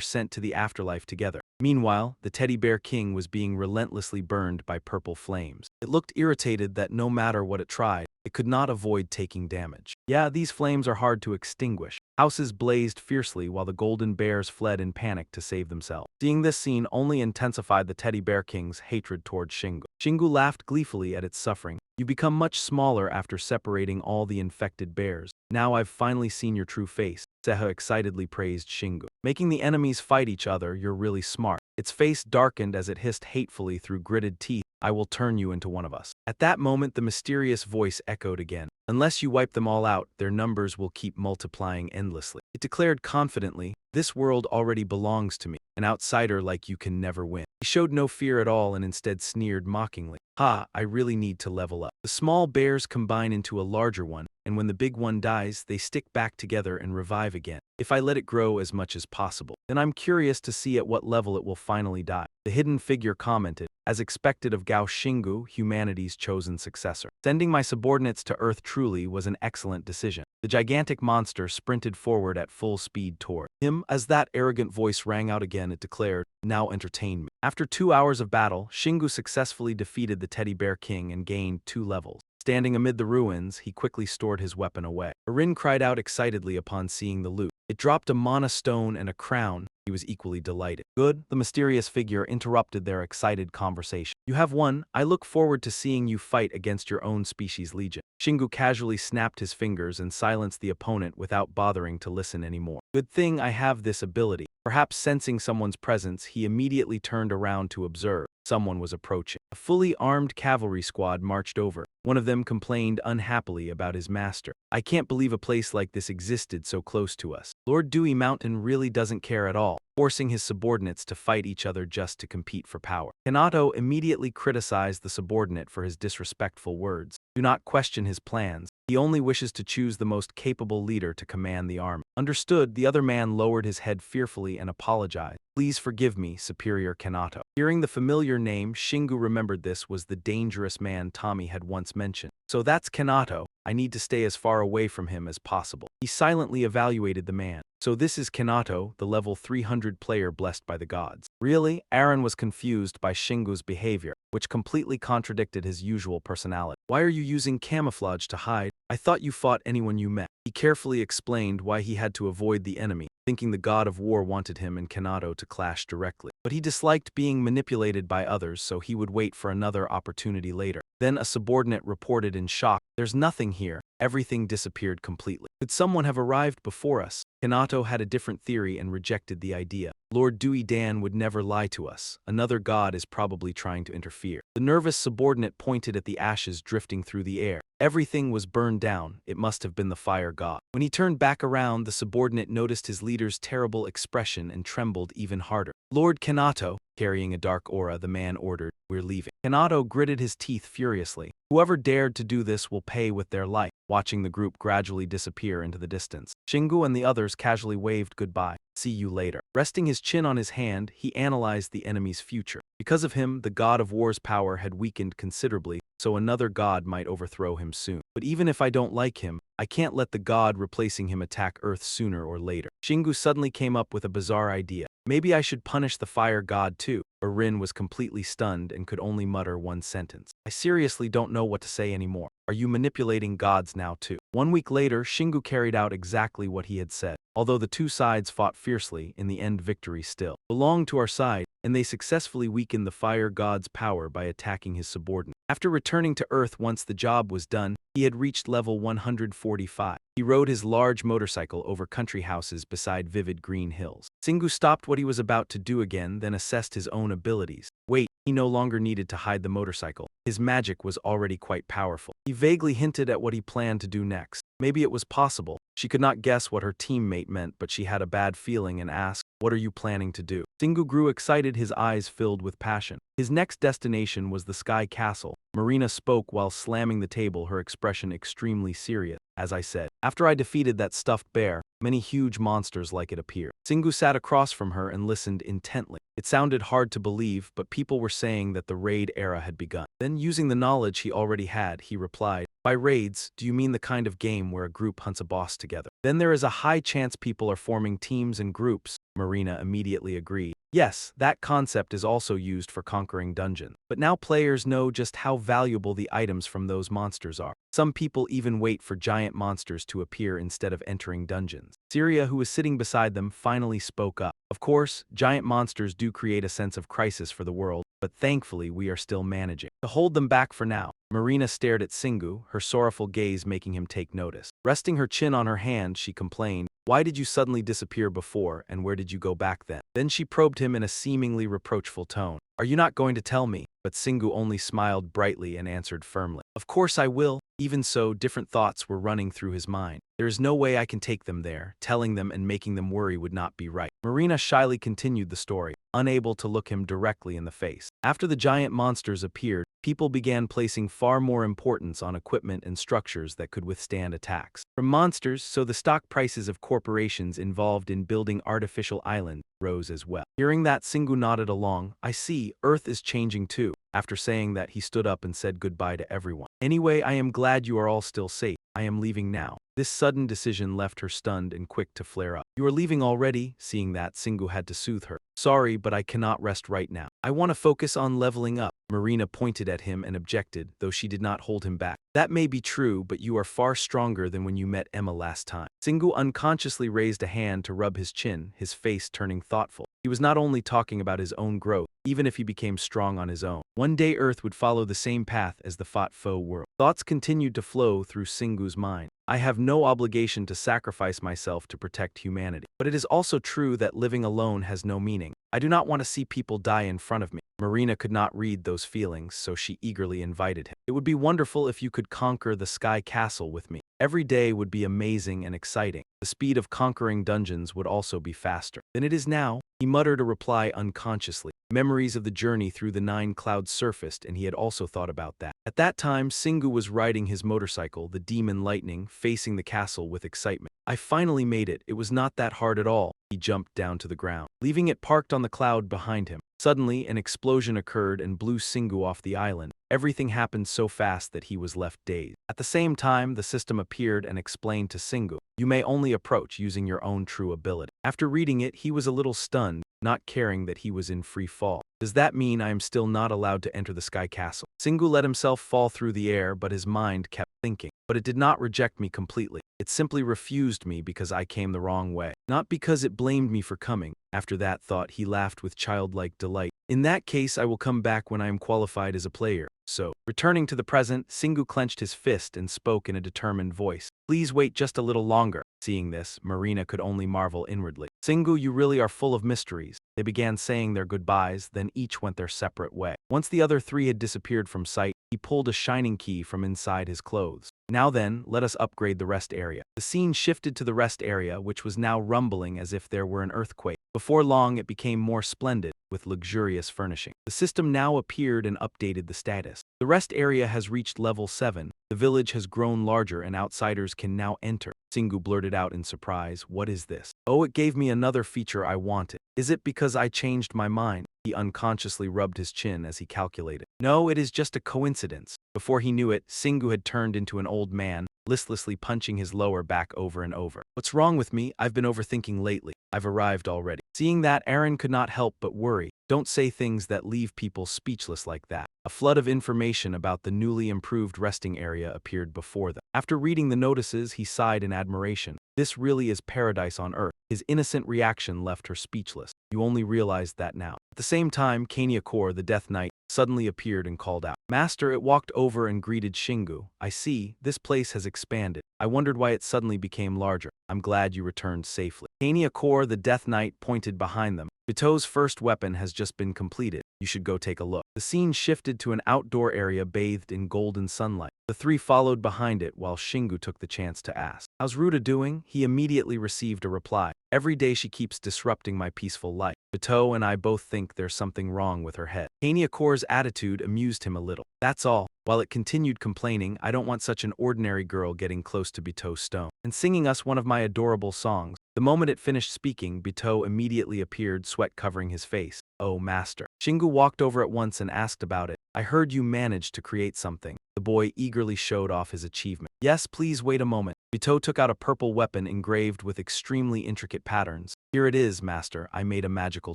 sent to the afterlife together. Meanwhile, the teddy bear king was being relentlessly burned by purple flames. It looked irritated that no matter what it tried, it could not avoid taking damage. Yeah, these flames are hard to extinguish. Houses blazed fiercely while the golden bears fled in panic to save themselves. Seeing this scene only intensified the teddy bear king's hatred toward Shingu. Shingu laughed gleefully at its suffering. You become much smaller after separating all the infected bears. Now I've finally seen your true face. Seha excitedly praised Shingu. Making the enemies fight each other, you're really smart. Its face darkened as it hissed hatefully through gritted teeth. I will turn you into one of us. At that moment, the mysterious voice echoed again. Unless you wipe them all out, their numbers will keep multiplying endlessly. It declared confidently, this world already belongs to me. An outsider like you can never win. He showed no fear at all and instead sneered mockingly. Ha, I really need to level up. The small bears combine into a larger one, and when the big one dies, they stick back together and revive again. If I let it grow as much as possible, then I'm curious to see at what level it will finally die. The hidden figure commented, as expected of Gao Xinggu, humanity's chosen successor. Sending my subordinates to Earth truly was an excellent decision. The gigantic monster sprinted forward at full speed toward him. As that arrogant voice rang out again, it declared, now entertain me. After 2 hours of battle, Xinggu successfully defeated the teddy bear king and gained 2 levels. Standing amid the ruins, he quickly stored his weapon away. Rin cried out excitedly upon seeing the loot. It dropped a mana stone and a crown. He was equally delighted. Good, the mysterious figure interrupted their excited conversation. You have won. I look forward to seeing you fight against your own species legion. Xinggu casually snapped his fingers and silenced the opponent without bothering to listen anymore. Good thing I have this ability. Perhaps sensing someone's presence, he immediately turned around to observe. Someone was approaching. A fully armed cavalry squad marched over. One of them complained unhappily about his master. I can't believe a place like this existed so close to us. Lord Dewey Mountain really doesn't care at all, forcing his subordinates to fight each other just to compete for power. Kanato immediately criticized the subordinate for his disrespectful words. Do not question his plans. He only wishes to choose the most capable leader to command the army. Understood, the other man lowered his head fearfully and apologized. Please forgive me, Superior Kanato. Hearing the familiar name, Xinggu remembered this was the dangerous man Tommy had once mentioned. So that's Kanato. I need to stay as far away from him as possible. He silently evaluated the man. So this is Kanato, the level 300 player blessed by the gods. Really? Aaron was confused by Xingu's behavior, which completely contradicted his usual personality. Why are you using camouflage to hide? I thought you fought anyone you met. He carefully explained why he had to avoid the enemy, thinking the god of war wanted him and Kanato to clash directly. But he disliked being manipulated by others, so he would wait for another opportunity later. Then a subordinate reported in shock, there's nothing here. Everything disappeared completely. Could someone have arrived before us? Kanato had a different theory and rejected the idea. Lord Dewey Dan would never lie to us. Another god is probably trying to interfere. The nervous subordinate pointed at the ashes drifting through the air. Everything was burned down. It must have been the fire god. When he turned back around, the subordinate noticed his leader's terrible expression and trembled even harder. Lord Kanato, carrying a dark aura, the man ordered, we're leaving. Kanato gritted his teeth furiously. Whoever dared to do this will pay with their life. Watching the group gradually disappear into the distance, Xinggu and the others casually waved goodbye. See you later. Resting his chin on his hand, he analyzed the enemy's future. Because of him, the god of war's power had weakened considerably, so another god might overthrow him soon. But even if I don't like him, I can't let the god replacing him attack Earth sooner or later. Xinggu suddenly came up with a bizarre idea. Maybe I should punish the fire god too. Rin was completely stunned and could only mutter one sentence. I seriously don't know what to say anymore. Are you manipulating gods now too? 1 week later, Xinggu carried out exactly what he had said. Although the two sides fought fiercely, in the end victory still belonged to our side, and they successfully weakened the fire god's power by attacking his subordinate. After returning to Earth once the job was done, he had reached level 145. He rode his large motorcycle over country houses beside vivid green hills. Xinggu stopped what he was about to do again, then assessed his own abilities. Wait, he no longer needed to hide the motorcycle. His magic was already quite powerful. He vaguely hinted at what he planned to do next. Maybe it was possible. She could not guess what her teammate meant, but she had a bad feeling and asked, what are you planning to do? Xinggu grew excited, his eyes filled with passion. His next destination was the Sky Castle. Marina spoke while slamming the table, her expression extremely serious. As I said, after I defeated that stuffed bear, many huge monsters like it appeared. Xinggu sat across from her and listened intently. It sounded hard to believe, but people were saying that the raid era had begun. Then, using the knowledge he already had, he replied, by raids, do you mean the kind of game where a group hunts a boss together? Then there is a high chance people are forming teams and groups. Marina immediately agreed. Yes, that concept is also used for conquering dungeons. But now players know just how valuable the items from those monsters are. Some people even wait for giant monsters to appear instead of entering dungeons. Syria, who was sitting beside them, finally spoke up. Of course, giant monsters do create a sense of crisis for the world, but thankfully we are still managing to hold them back for now. Marina stared at Xinggu, her sorrowful gaze making him take notice. Resting her chin on her hand, she complained, why did you suddenly disappear before, and where did you go back then? Then she probed him in a seemingly reproachful tone. Are you not going to tell me? But Singu only smiled brightly and answered firmly. Of course I will. Even so, different thoughts were running through his mind. There is no way I can take them there. Telling them and making them worry would not be right. Marina shyly continued the story, unable to look him directly in the face. After the giant monsters appeared, people began placing far more importance on equipment and structures that could withstand attacks. From monsters, so the stock prices of corporations involved in building artificial islands rose as well. Hearing that, Singu nodded along. I see, Earth is changing too. After saying that, he stood up and said goodbye to everyone. Anyway, I am glad you are all still safe. I am leaving now. This sudden decision left her stunned and quick to flare up. You are leaving already? Seeing that, Singu had to soothe her. Sorry, but I cannot rest right now. I want to focus on leveling up. Marina pointed at him and objected, though she did not hold him back. That may be true, but you are far stronger than when you met Emma last time. Singu unconsciously raised a hand to rub his chin, his face turning thoughtful. He was not only talking about his own growth, even if he became strong on his own. One day Earth would follow the same path as the fought foe world. Thoughts continued to flow through Singu's mind. I have no obligation to sacrifice myself to protect humanity. But it is also true that living alone has no meaning. I do not want to see people die in front of me. Marina could not read those feelings, so she eagerly invited him. It would be wonderful if you could conquer the Sky Castle with me. Every day would be amazing and exciting. The speed of conquering dungeons would also be faster than it is now. He muttered a reply unconsciously. Memories of the journey through the 9 clouds surfaced, and he had also thought about that. At that time, Singu was riding his motorcycle, the Demon Lightning, facing the castle with excitement. I finally made it. It was not that hard at all. He jumped down to the ground, leaving it parked on the cloud behind him. Suddenly, an explosion occurred and blew Singu off the island. Everything happened so fast that he was left dazed. At the same time, the system appeared and explained to Singu, you may only approach using your own true ability. After reading it, he was a little stunned, not caring that he was in free fall. Does that mean I am still not allowed to enter the Sky Castle? Singu let himself fall through the air, but his mind kept thinking. But it did not reject me completely. It simply refused me because I came the wrong way, not because it blamed me for coming. After that thought, he laughed with childlike delight. In that case, I will come back when I am qualified as a player. So, returning to the present, Singu clenched his fist and spoke in a determined voice. Please wait just a little longer. Seeing this, Marina could only marvel inwardly. Singu, you really are full of mysteries. They began saying their goodbyes, then each went their separate way. Once the other 3 had disappeared from sight, he pulled a shining key from inside his clothes. Now then, let us upgrade the rest area. The scene shifted to the rest area, which was now rumbling as if there were an earthquake. Before long, it became more splendid, with luxurious furnishing. The system now appeared and updated the status. The rest area has reached level 7. The village has grown larger and outsiders can now enter. Singu blurted out in surprise, what is this? Oh, it gave me another feature I wanted. Is it because I changed my mind? He unconsciously rubbed his chin as he calculated. No, it is just a coincidence. Before he knew it, Singu had turned into an old man, listlessly punching his lower back over and over. What's wrong with me? I've been overthinking lately. I've arrived already. Seeing that, Aaron could not help but worry. Don't say things that leave people speechless like that. A flood of information about the newly improved resting area appeared before them. After reading the notices, he sighed in admiration. This really is paradise on earth. His innocent reaction left her speechless. You only realized that now. At the same time, Kaniakor, the Death Knight, suddenly appeared and called out. Master, it walked over and greeted Shingu. I see, this place has expanded. I wondered why it suddenly became larger. I'm glad you returned safely. Kaniakor, the Death Knight, pointed behind them. Bito's first weapon has just been completed. You should go take a look. The scene shifted to an outdoor area bathed in golden sunlight. The 3 followed behind it while Shingu took the chance to ask, how's Ruta doing? He immediately received a reply. Every day she keeps disrupting my peaceful life. Bito and I both think there's something wrong with her head. Kaniakor's attitude amused him a little. That's all. While it continued complaining, I don't want such an ordinary girl getting close to Bito's stone and singing us one of my adorable songs. The moment it finished speaking, Bito immediately appeared, sweat covering his face. Oh, master. Shingu walked over at once and asked about it. I heard you managed to create something. The boy eagerly showed off his achievement. Yes, please wait a moment. Bito took out a purple weapon engraved with extremely intricate patterns. Here it is, master. I made a magical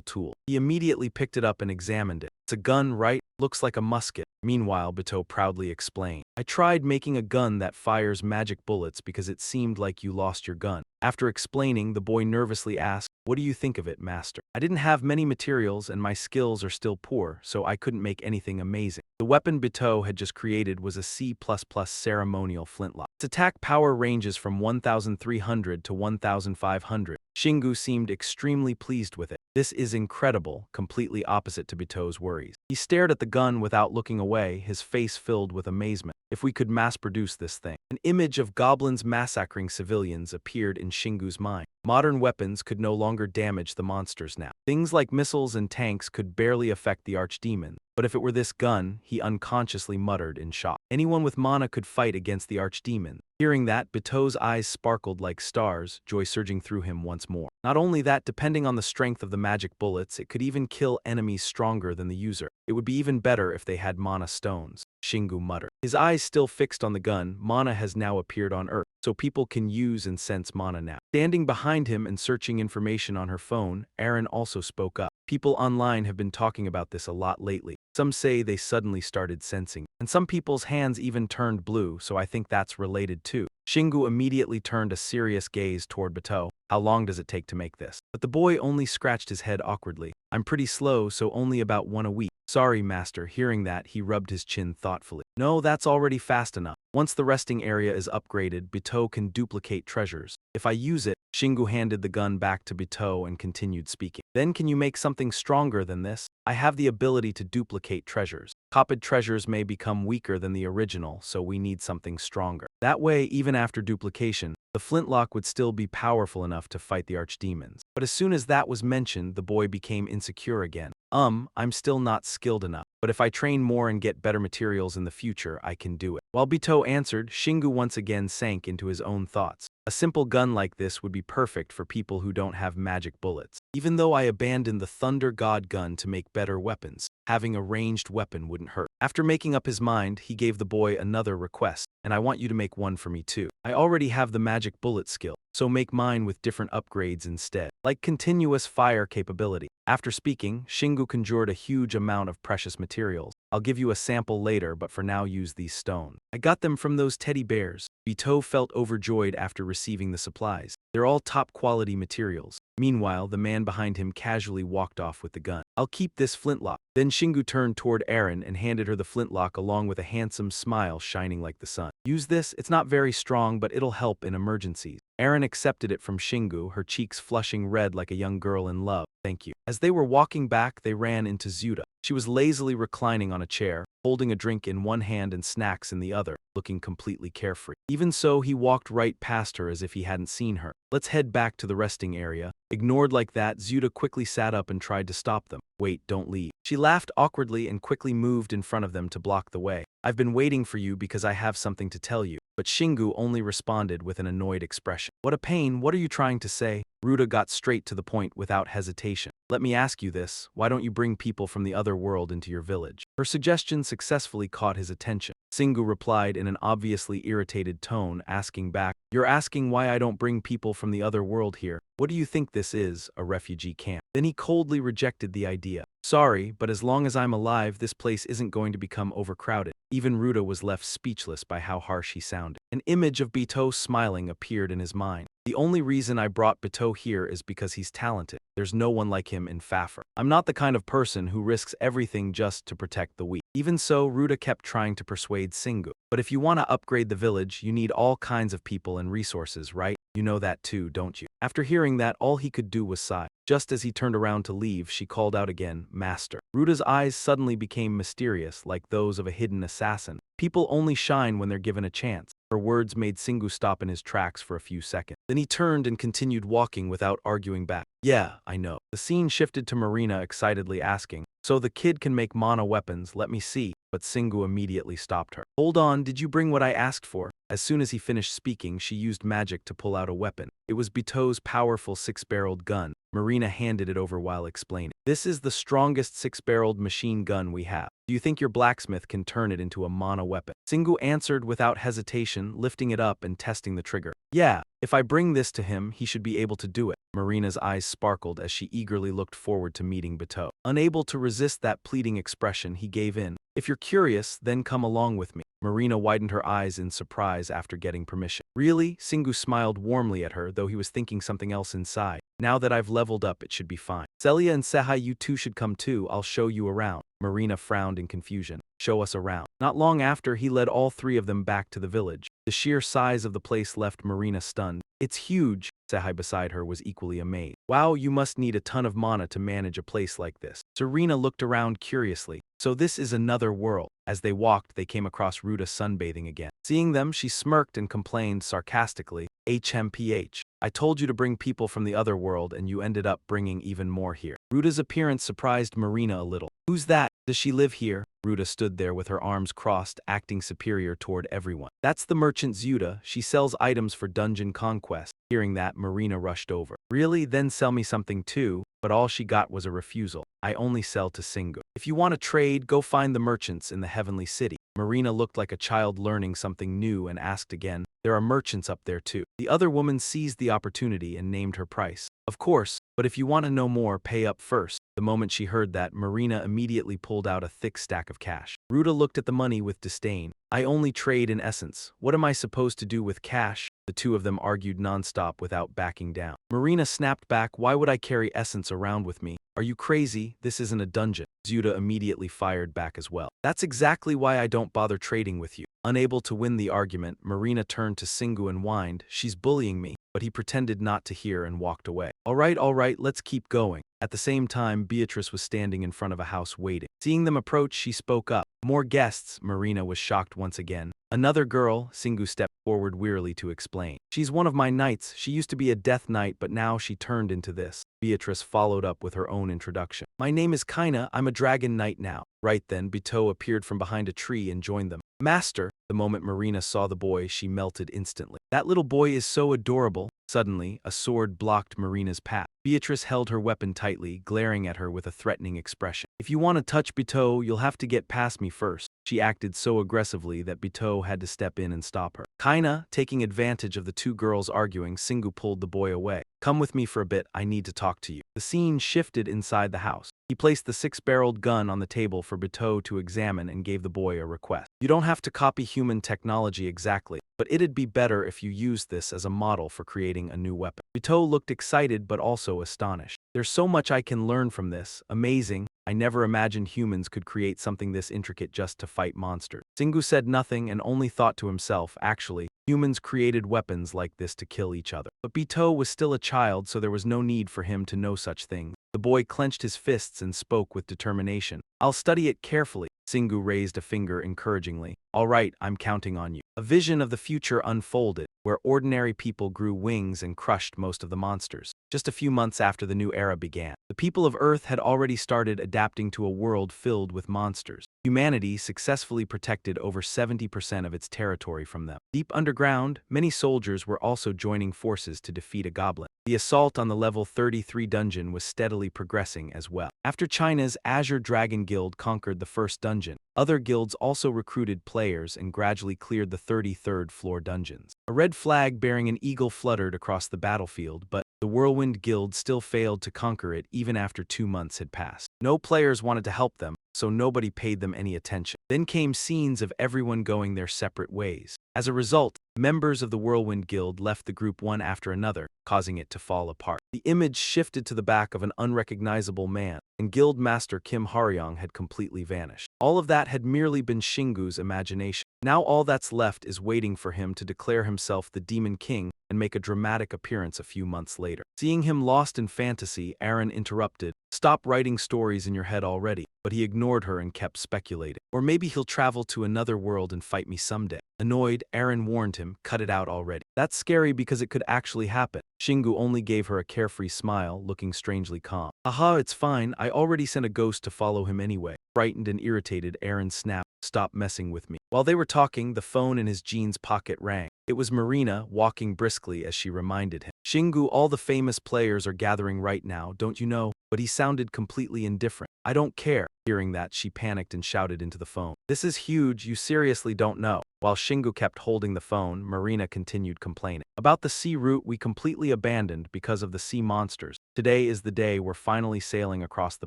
tool. He immediately picked it up and examined it. It's a gun, right? Looks like a musket. Meanwhile, Bito proudly explained. I tried making a gun that fires magic bullets because it seemed like you lost your gun. After explaining, the boy nervously asked, what do you think of it, master? I didn't have many materials and my skills are still poor, so I couldn't make anything amazing. The weapon Bito had just created was a C++ ceremonial flintlock. Its attack power ranges from 1,300 to 1,500. Shingu seemed extremely pleased with it. This is incredible, completely opposite to Bito's worries. He stared at the gun without looking away, his face filled with amazement. If we could mass-produce this thing. An image of goblins massacring civilians appeared in Shingu's mind. Modern weapons could no longer damage the monsters now. Things like missiles and tanks could barely affect the archdemon. But if it were this gun, he unconsciously muttered in shock. Anyone with mana could fight against the archdemon. Hearing that, Bito's eyes sparkled like stars, joy surging through him once more. Not only that, depending on the strength of the magic bullets, it could even kill enemies stronger than the user. It would be even better if they had mana stones, Shingu muttered. His eyes still fixed on the gun, mana has now appeared on Earth, so people can use and sense mana now. Standing behind him and searching information on her phone, Erin also spoke up. People online have been talking about this a lot lately. Some say they suddenly started sensing, and some people's hands even turned blue, so I think that's related too. Shingu immediately turned a serious gaze toward Bito. How long does it take to make this? But the boy only scratched his head awkwardly. I'm pretty slow, so only about one a week. Sorry, master. Hearing that, he rubbed his chin thoughtfully. No, that's already fast enough. Once the resting area is upgraded, Bito can duplicate treasures. If I use it, Shingu handed the gun back to Bito and continued speaking. Then can you make something stronger than this? I have the ability to duplicate treasures. Copied treasures may become weaker than the original, so we need something stronger. That way, even after duplication, the flintlock would still be powerful enough to fight the archdemons. But as soon as that was mentioned, the boy became insecure again. I'm still not skilled enough, but if I train more and get better materials in the future, I can do it. While Bito answered, Shingu once again sank into his own thoughts. A simple gun like this would be perfect for people who don't have magic bullets. Even though I abandoned the Thunder God gun to make better weapons, having a ranged weapon wouldn't hurt. After making up his mind, he gave the boy another request, and I want you to make one for me too. I already have the magic bullet skill, so make mine with different upgrades instead, like continuous fire capability. After speaking, Shingu conjured a huge amount of precious materials. I'll give you a sample later, but for now use these stones. I got them from those teddy bears. Bito felt overjoyed after receiving the supplies. They're all top-quality materials. Meanwhile, the man behind him casually walked off with the gun. I'll keep this flintlock. Then Shingu turned toward Erin and handed her the flintlock along with a handsome smile shining like the sun. Use this, it's not very strong, but it'll help in emergencies. Erin accepted it from Shingu, her cheeks flushing red like a young girl in love. Thank you. As they were walking back, they ran into Zuda. She was lazily reclining on a chair, holding a drink in one hand and snacks in the other, looking completely carefree. Even so, he walked right past her as if he hadn't seen her. Let's head back to the resting area. Ignored like that, Zuda quickly sat up and tried to stop them. Wait, don't leave. She laughed awkwardly and quickly moved in front of them to block the way. I've been waiting for you because I have something to tell you. But Shingu only responded with an annoyed expression. What a pain, what are you trying to say? Ruta got straight to the point without hesitation. Let me ask you this, why don't you bring people from the other world into your village? Her suggestion successfully caught his attention. Shingu replied in an obviously irritated tone, asking back, You're asking why I don't bring people from the other world here. What do you think this is, a refugee camp? Then he coldly rejected the idea. Sorry, but as long as I'm alive, this place isn't going to become overcrowded. Even Ruta was left speechless by how harsh he sounded. An image of Bito smiling appeared in his mind. The only reason I brought Bito here is because he's talented. There's no one like him in Fafr. I'm not the kind of person who risks everything just to protect the weak. Even so, Ruta kept trying to persuade Shingu. But if you want to upgrade the village, you need all kinds of people and resources, right? You know that too, don't you? After hearing that, all he could do was sigh. Just as he turned around to leave, she called out again, Master. Ruta's eyes suddenly became mysterious, like those of a hidden assassin. People only shine when they're given a chance. Her words made Shingu stop in his tracks for a few seconds. Then he turned and continued walking without arguing back. Yeah, I know. The scene shifted to Marina excitedly asking, So the kid can make mana weapons, let me see. But Shingu immediately stopped her. Hold on, did you bring what I asked for? As soon as he finished speaking, she used magic to pull out a weapon. It was Bito's powerful six-barreled gun. Marina handed it over while explaining. This is the strongest six-barreled machine gun we have. Do you think your blacksmith can turn it into a mana weapon? Shingu answered without hesitation, lifting it up and testing the trigger. Yeah, if I bring this to him, he should be able to do it. Marina's eyes sparkled as she eagerly looked forward to meeting Bito. Unable to resist that pleading expression, he gave in. If you're curious, then come along with me. Marina widened her eyes in surprise after getting permission. Really? Shingu smiled warmly at her, though he was thinking something else inside. Now that I've leveled up, it should be fine. Celia and Sehai, you two should come too. I'll show you around. Marina frowned in confusion. Show us around. Not long after, he led all three of them back to the village. The sheer size of the place left Marina stunned. It's huge, Sehai beside her was equally amazed. Wow, you must need a ton of mana to manage a place like this. Serena looked around curiously. So this is another world. As they walked, they came across Ruta sunbathing again. Seeing them, she smirked and complained sarcastically, HMPH. I told you to bring people from the other world and you ended up bringing even more here. Ruta's appearance surprised Marina a little. Who's that? Does she live here? Ruta stood there with her arms crossed, acting superior toward everyone. That's the merchant Zuta. She sells items for dungeon conquest. Hearing that, Marina rushed over. Really? Then sell me something too. But all she got was a refusal. I only sell to Singu. If you want to trade, go find the merchants in the heavenly city. Marina looked like a child learning something new and asked again, there are merchants up there too. The other woman seized the opportunity and named her price. Of course, but if you want to know more, pay up first. The moment she heard that, Marina immediately pulled out a thick stack of cash. Ruta looked at the money with disdain. I only trade in essence. What am I supposed to do with cash? The two of them argued nonstop without backing down. Marina snapped back, why would I carry essence around with me? Are you crazy? This isn't a dungeon. Zuta immediately fired back as well. That's exactly why I don't bother trading with you. Unable to win the argument, Marina turned to Singu and whined, she's bullying me, but he pretended not to hear and walked away. All right, let's keep going. At the same time, Beatrice was standing in front of a house waiting. Seeing them approach, she spoke up. More guests, Marina was shocked once again. Another girl, Singu stepped forward wearily to explain. She's one of my knights. She used to be a death knight, but now she turned into this. Beatrice followed up with her own introduction. My name is Kaina, I'm a dragon knight now. Right then, Bito appeared from behind a tree and joined them. Master, the moment Marina saw the boy, she melted instantly. That little boy is so adorable. Suddenly, a sword blocked Marina's path. Beatrice held her weapon tightly, glaring at her with a threatening expression. If you want to touch Bito, you'll have to get past me first. She acted so aggressively that Bito had to step in and stop her. Kaina, taking advantage of the two girls arguing, Singu pulled the boy away. Come with me for a bit, I need to talk to you. The scene shifted inside the house. He placed the six-barreled gun on the table for Bito to examine and gave the boy a request. You don't have to copy human technology exactly, but it'd be better if you used this as a model for creating a new weapon. Bito looked excited but also astonished. There's so much I can learn from this. Amazing. I never imagined humans could create something this intricate just to fight monsters. Singu said nothing and only thought to himself, actually, humans created weapons like this to kill each other. But Bito was still a child, so there was no need for him to know such things. The boy clenched his fists and spoke with determination. I'll study it carefully. Singu raised a finger encouragingly. All right, I'm counting on you. A vision of the future unfolded, where ordinary people grew wings and crushed most of the monsters. Just a few months after the new era began, the people of Earth had already started adapting to a world filled with monsters. Humanity successfully protected over 70% of its territory from them. Deep underground, many soldiers were also joining forces to defeat a goblin. The assault on the level 33 dungeon was steadily progressing as well. After China's Azure Dragon Guild conquered the first dungeon, other guilds also recruited players and gradually cleared the 33rd floor dungeons. A red flag bearing an eagle fluttered across the battlefield, but the Whirlwind Guild still failed to conquer it even after 2 months had passed. No players wanted to help them, so nobody paid them any attention. Then came scenes of everyone going their separate ways. As a result, members of the Whirlwind Guild left the group one after another, causing it to fall apart. The image shifted to the back of an unrecognizable man, and Guild Master Kim Haryong had completely vanished. All of that had merely been Shingu's imagination. Now all that's left is waiting for him to declare himself the Demon King and make a dramatic appearance a few months later. Seeing him lost in fantasy, Aaron interrupted, "Stop writing stories in your head already." But he ignored her and kept speculating. Or maybe he'll travel to another world and fight me someday. Annoyed, Aaron warned him, cut it out already. That's scary because it could actually happen. Shingu only gave her a carefree smile, looking strangely calm. Haha, it's fine, I already sent a ghost to follow him anyway. Frightened and irritated, Aaron snapped, "Stop messing with me." While they were talking, the phone in his jeans pocket rang. It was Marina, walking briskly as she reminded him. Shingu, all the famous players are gathering right now, don't you know? But he sounded completely indifferent. I don't care. Hearing that, she panicked and shouted into the phone. This is huge, you seriously don't know. While Shingu kept holding the phone, Marina continued complaining. About the sea route we completely abandoned because of the sea monsters. Today is the day we're finally sailing across the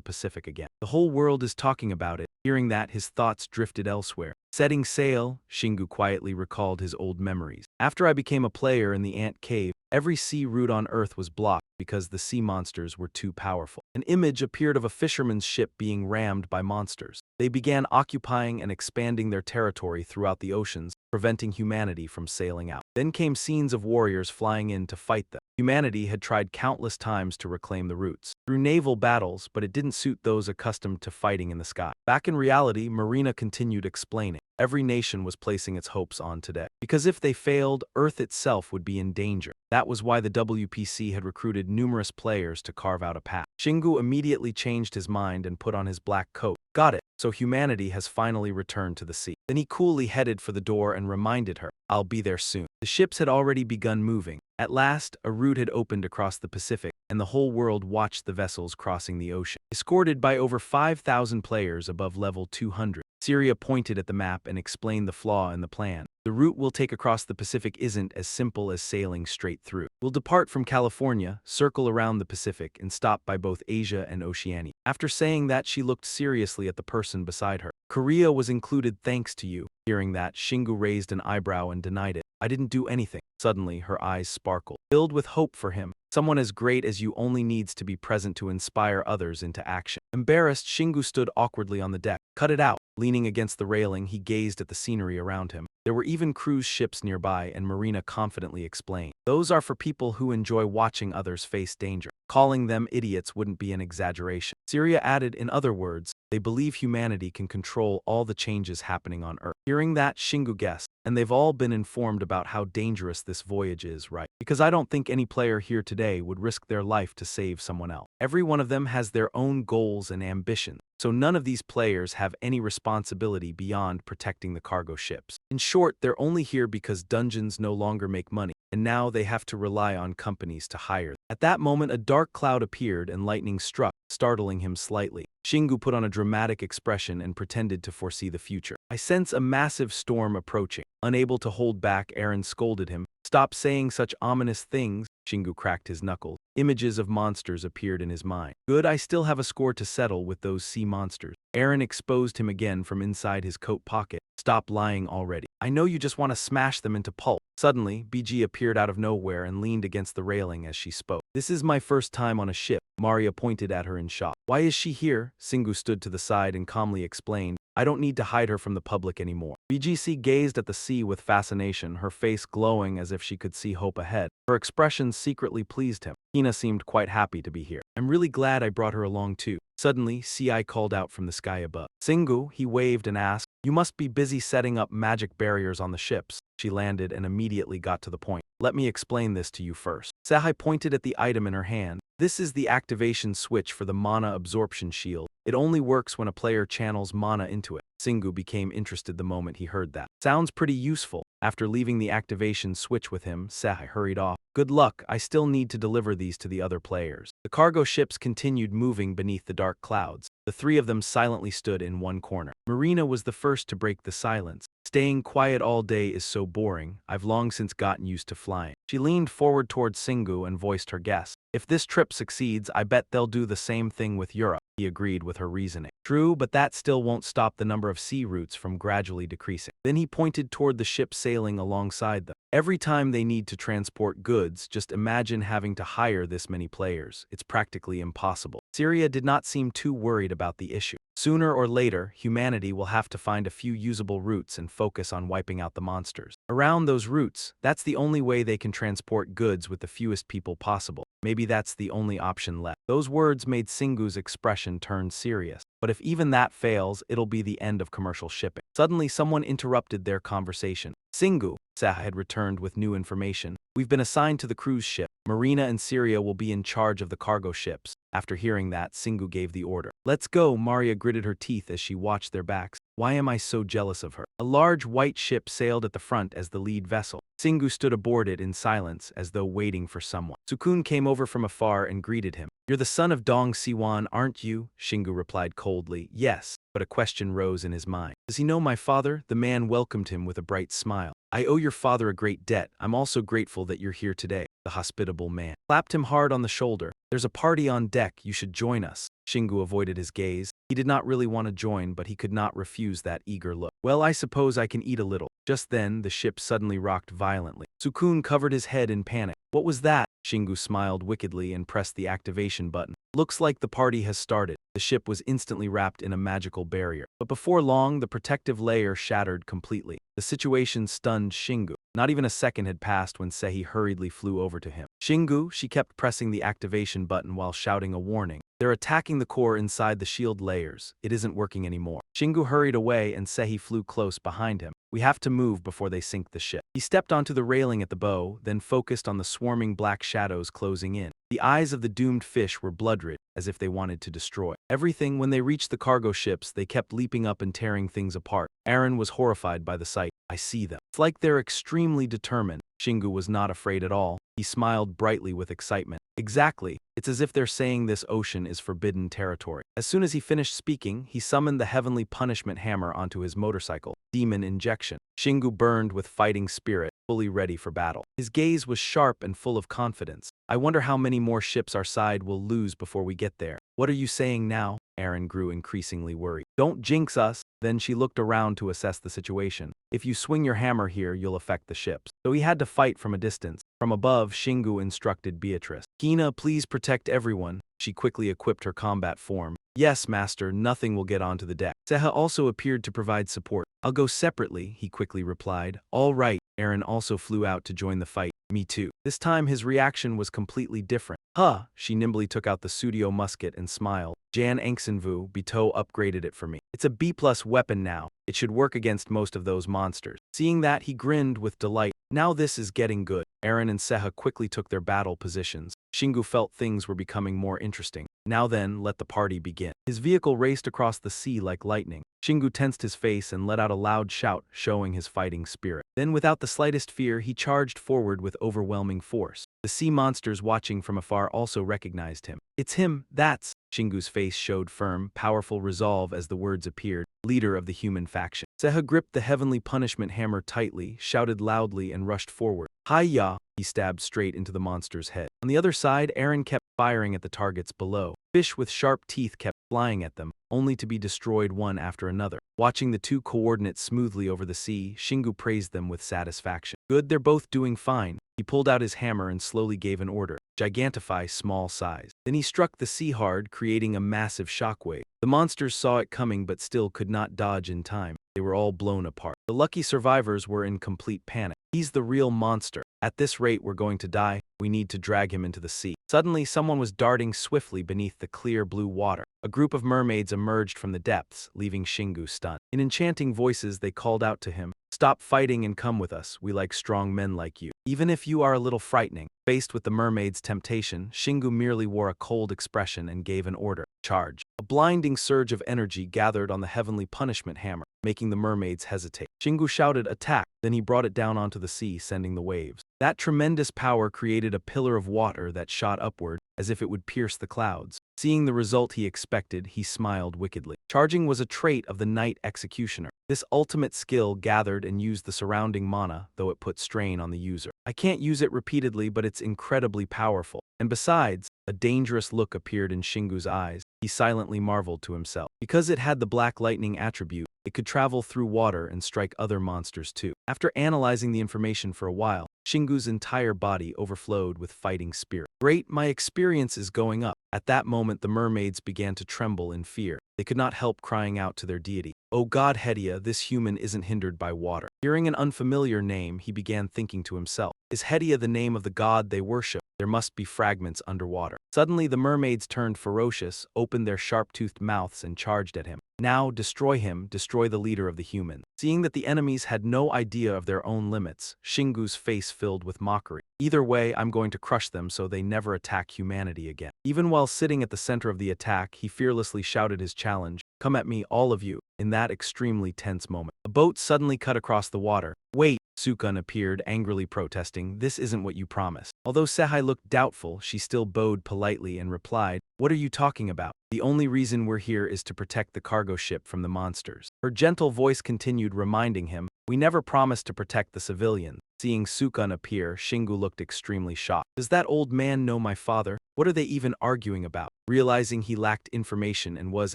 Pacific again. The whole world is talking about it. Hearing that, his thoughts drifted elsewhere. Setting sail, Shingu quietly recalled his old memories. After I became a player in the ant cave, every sea route on Earth was blocked. because the sea monsters were too powerful. An image appeared of a fisherman's ship being rammed by monsters. They began occupying and expanding their territory throughout the oceans, preventing humanity from sailing out. Then came scenes of warriors flying in to fight them. Humanity had tried countless times to reclaim the roots through naval battles, but it didn't suit those accustomed to fighting in the sky. Back in reality, Marina continued explaining. Every nation was placing its hopes on today. Because if they failed, Earth itself would be in danger. That was why the WPC had recruited numerous players to carve out a path. Shingu immediately changed his mind and put on his black coat. Got it. So humanity has finally returned to the sea. Then he coolly headed for the door and reminded her, I'll be there soon. The ships had already begun moving. At last, a route had opened across the Pacific, and the whole world watched the vessels crossing the ocean. Escorted by over 5,000 players above level 200, Syria pointed at the map and explained the flaw in the plan. The route we'll take across the Pacific isn't as simple as sailing straight through. We'll depart from California, circle around the Pacific, and stop by both Asia and Oceania. After saying that, she looked seriously at the person beside her. Korea was included thanks to you. Hearing that, Shingu raised an eyebrow and denied it. I didn't do anything. Suddenly, her eyes sparkled, filled with hope for him. Someone as great as you only needs to be present to inspire others into action. Embarrassed, Shingu stood awkwardly on the deck. Cut it out. Leaning against the railing, he gazed at the scenery around him. There were even cruise ships nearby, and Marina confidently explained. Those are for people who enjoy watching others face danger. Calling them idiots wouldn't be an exaggeration. Syria added, in other words, they believe humanity can control all the changes happening on Earth. Hearing that, Shingu guessed, and they've all been informed about how dangerous this voyage is, right? Because I don't think any player here today would risk their life to save someone else. Every one of them has their own goals and ambitions, so none of these players have any responsibility beyond protecting the cargo ships. In short, they're only here because dungeons no longer make money, and now they have to rely on companies to hire them. At that moment, a dark cloud appeared and lightning struck, startling him slightly. Shingu put on a dramatic expression and pretended to foresee the future. I sense a massive storm approaching. Unable to hold back, Aaron scolded him. Stop saying such ominous things. Shingu cracked his knuckles. Images of monsters appeared in his mind. Good, I still have a score to settle with those sea monsters. Aaron exposed him again from inside his coat pocket. Stop lying already. I know you just want to smash them into pulp. Suddenly, BG appeared out of nowhere and leaned against the railing as she spoke. This is my first time on a ship. Maria pointed at her in shock. Why is she here? Shingu stood to the side and calmly explained. I don't need to hide her from the public anymore. BGC gazed at the sea with fascination, her face glowing as if she could see hope ahead. Her expression secretly pleased him. Hina seemed quite happy to be here. I'm really glad I brought her along too. Suddenly, Ci called out from the sky above. Shingu, he waved and asked, you must be busy setting up magic barriers on the ships. She landed and immediately got to the point. Let me explain this to you first. Sahai pointed at the item in her hand. This is the activation switch for the mana absorption shield. It only works when a player channels mana into it. Shingu became interested the moment he heard that. Sounds pretty useful. After leaving the activation switch with him, Sahai hurried off. Good luck, I still need to deliver these to the other players. The cargo ships continued moving beneath the dark clouds. The three of them silently stood in one corner. Marina was the first to break the silence. Staying quiet all day is so boring, I've long since gotten used to flying. She leaned forward towards Shingu and voiced her guess. If this trip succeeds, I bet they'll do the same thing with Europe. He agreed with her reasoning. True, but that still won't stop the number of sea routes from gradually decreasing. Then he pointed toward the ship sailing alongside them. Every time they need to transport goods, just imagine having to hire this many players. It's practically impossible. Syria did not seem too worried about the issue. Sooner or later, humanity will have to find a few usable routes and focus on wiping out the monsters. Around those routes, that's the only way they can transport goods with the fewest people possible. Maybe that's the only option left. Those words made Shingu's expression turn serious. But if even that fails, it'll be the end of commercial shipping. Suddenly, someone interrupted their conversation. Shingu, Saha had returned with new information. We've been assigned to the cruise ship. Marina and Syria will be in charge of the cargo ships. After hearing that, Shingu gave the order. Let's go, Maria gritted her teeth as she watched their backs. Why am I so jealous of her? A large white ship sailed at the front as the lead vessel. Shingu stood aboard it in silence as though waiting for someone. Sukun came over from afar and greeted him. You're the son of Dong Siwan, aren't you? Shingu replied coldly. Yes, but a question rose in his mind. Does he know my father? The man welcomed him with a bright smile. I owe your father a great debt. I'm also grateful that you're here today. The hospitable man clapped him hard on the shoulder. There's a party on deck. You should join us. Shingu avoided his gaze. He did not really want to join, but he could not refuse that eager look. Well, I suppose I can eat a little. Just then, the ship suddenly rocked violently. Sukun covered his head in panic. What was that? Shingu smiled wickedly and pressed the activation button. Looks like the party has started. The ship was instantly wrapped in a magical barrier. But before long, the protective layer shattered completely. The situation stunned Shingu. Not even a second had passed when Sehi hurriedly flew over to him. Shingu, she kept pressing the activation button while shouting a warning. They're attacking the core inside the shield layers. It isn't working anymore. Shingu hurried away and Sehi flew close behind him. We have to move before they sink the ship. He stepped onto the railing at the bow, then focused on the swarming black shadows closing in. The eyes of the doomed fish were blood-red, as if they wanted to destroy everything. When they reached the cargo ships, they kept leaping up and tearing things apart. Aaron was horrified by the sight. I see them. It's like they're extremely determined. Shingu was not afraid at all. He smiled brightly with excitement. Exactly. It's as if they're saying this ocean is forbidden territory. As soon as he finished speaking, he summoned the heavenly punishment hammer onto his motorcycle. Demon injection. Shingu burned with fighting spirit, fully ready for battle. His gaze was sharp and full of confidence. I wonder how many more ships our side will lose before we get there. What are you saying now? Aaron grew increasingly worried. Don't jinx us. Then she looked around to assess the situation. If you swing your hammer here, you'll affect the ships. So he had to fight from a distance. From above, Shingu instructed Beatrice. Hina, please protect everyone. She quickly equipped her combat form. Yes, master, nothing will get onto the deck. Seha also appeared to provide support. I'll go separately, he quickly replied. All right. Aaron also flew out to join the fight. Me too. This time his reaction was completely different. Huh, she nimbly took out the studio musket and smiled. Jan Angsenvu, Bito upgraded it for me. It's a B+ weapon now. It should work against most of those monsters. Seeing that, he grinned with delight. Now this is getting good. Aaron and Seha quickly took their battle positions. Shingu felt things were becoming more interesting. Now then, let the party begin. His vehicle raced across the sea like lightning. Shingu tensed his face and let out a loud shout, showing his fighting spirit. Then, without the slightest fear, he charged forward with overwhelming force. The sea monsters watching from afar also recognized him. It's him, that's... Shingu's face showed firm, powerful resolve as the words appeared, leader of the human faction. Seha gripped the heavenly punishment hammer tightly, shouted loudly, and rushed forward. Hi-ya! He stabbed straight into the monster's head. On the other side, Aaron kept firing at the targets below. Fish with sharp teeth kept flying at them, only to be destroyed one after another. Watching the two coordinate smoothly over the sea, Shingu praised them with satisfaction. Good, they're both doing fine. He pulled out his hammer and slowly gave an order. Gigantify small size. Then he struck the sea hard, creating a massive shockwave. The monsters saw it coming but still could not dodge in time. They were all blown apart. The lucky survivors were in complete panic. He's the real monster. At this rate, we're going to die. We need to drag him into the sea. Suddenly, someone was darting swiftly beneath the clear blue water. A group of mermaids emerged from the depths, leaving Shingu stunned. In enchanting voices, they called out to him, "Stop fighting and come with us. We like strong men like you, even if you are a little frightening." Faced with the mermaid's temptation, Shingu merely wore a cold expression and gave an order. Charge. A blinding surge of energy gathered on the heavenly punishment hammer, making the mermaids hesitate. Shingu shouted, "Attack!" Then he brought it down onto the sea, sending the waves. That tremendous power created a pillar of water that shot upward, as if it would pierce the clouds. Seeing the result he expected, he smiled wickedly. Charging was a trait of the Knight Executioner. This ultimate skill gathered and used the surrounding mana, though it put strain on the user. I can't use it repeatedly, but it's incredibly powerful. And besides, a dangerous look appeared in Shingu's eyes. He silently marveled to himself. Because it had the Black Lightning attribute, it could travel through water and strike other monsters too. After analyzing the information for a while, Shingu's entire body overflowed with fighting spirit. Great, my experience is going up. At that moment, the mermaids began to tremble in fear. They could not help crying out to their deity. "Oh God, Hedia, this human isn't hindered by water." Hearing an unfamiliar name, he began thinking to himself, is Hedia the name of the god they worship? There must be fragments underwater. Suddenly, the mermaids turned ferocious, opened their sharp-toothed mouths and charged at him. Now, destroy him, destroy the leader of the humans. Seeing that the enemies had no idea of their own limits, Shingu's face filled with mockery. Either way, I'm going to crush them so they never attack humanity again. Even while sitting at the center of the attack, he fearlessly shouted his challenge, "Come at me, all of you." In that extremely tense moment, a boat suddenly cut across the water. "Wait!" Sukun appeared, angrily protesting, "This isn't what you promised." Although Sehai looked doubtful, she still bowed politely and replied, "What are you talking about? The only reason we're here is to protect the cargo ship from the monsters." Her gentle voice continued, reminding him, "We never promised to protect the civilians." Seeing Sukun appear, Shingu looked extremely shocked. "Does that old man know my father? What are they even arguing about?" Realizing he lacked information and was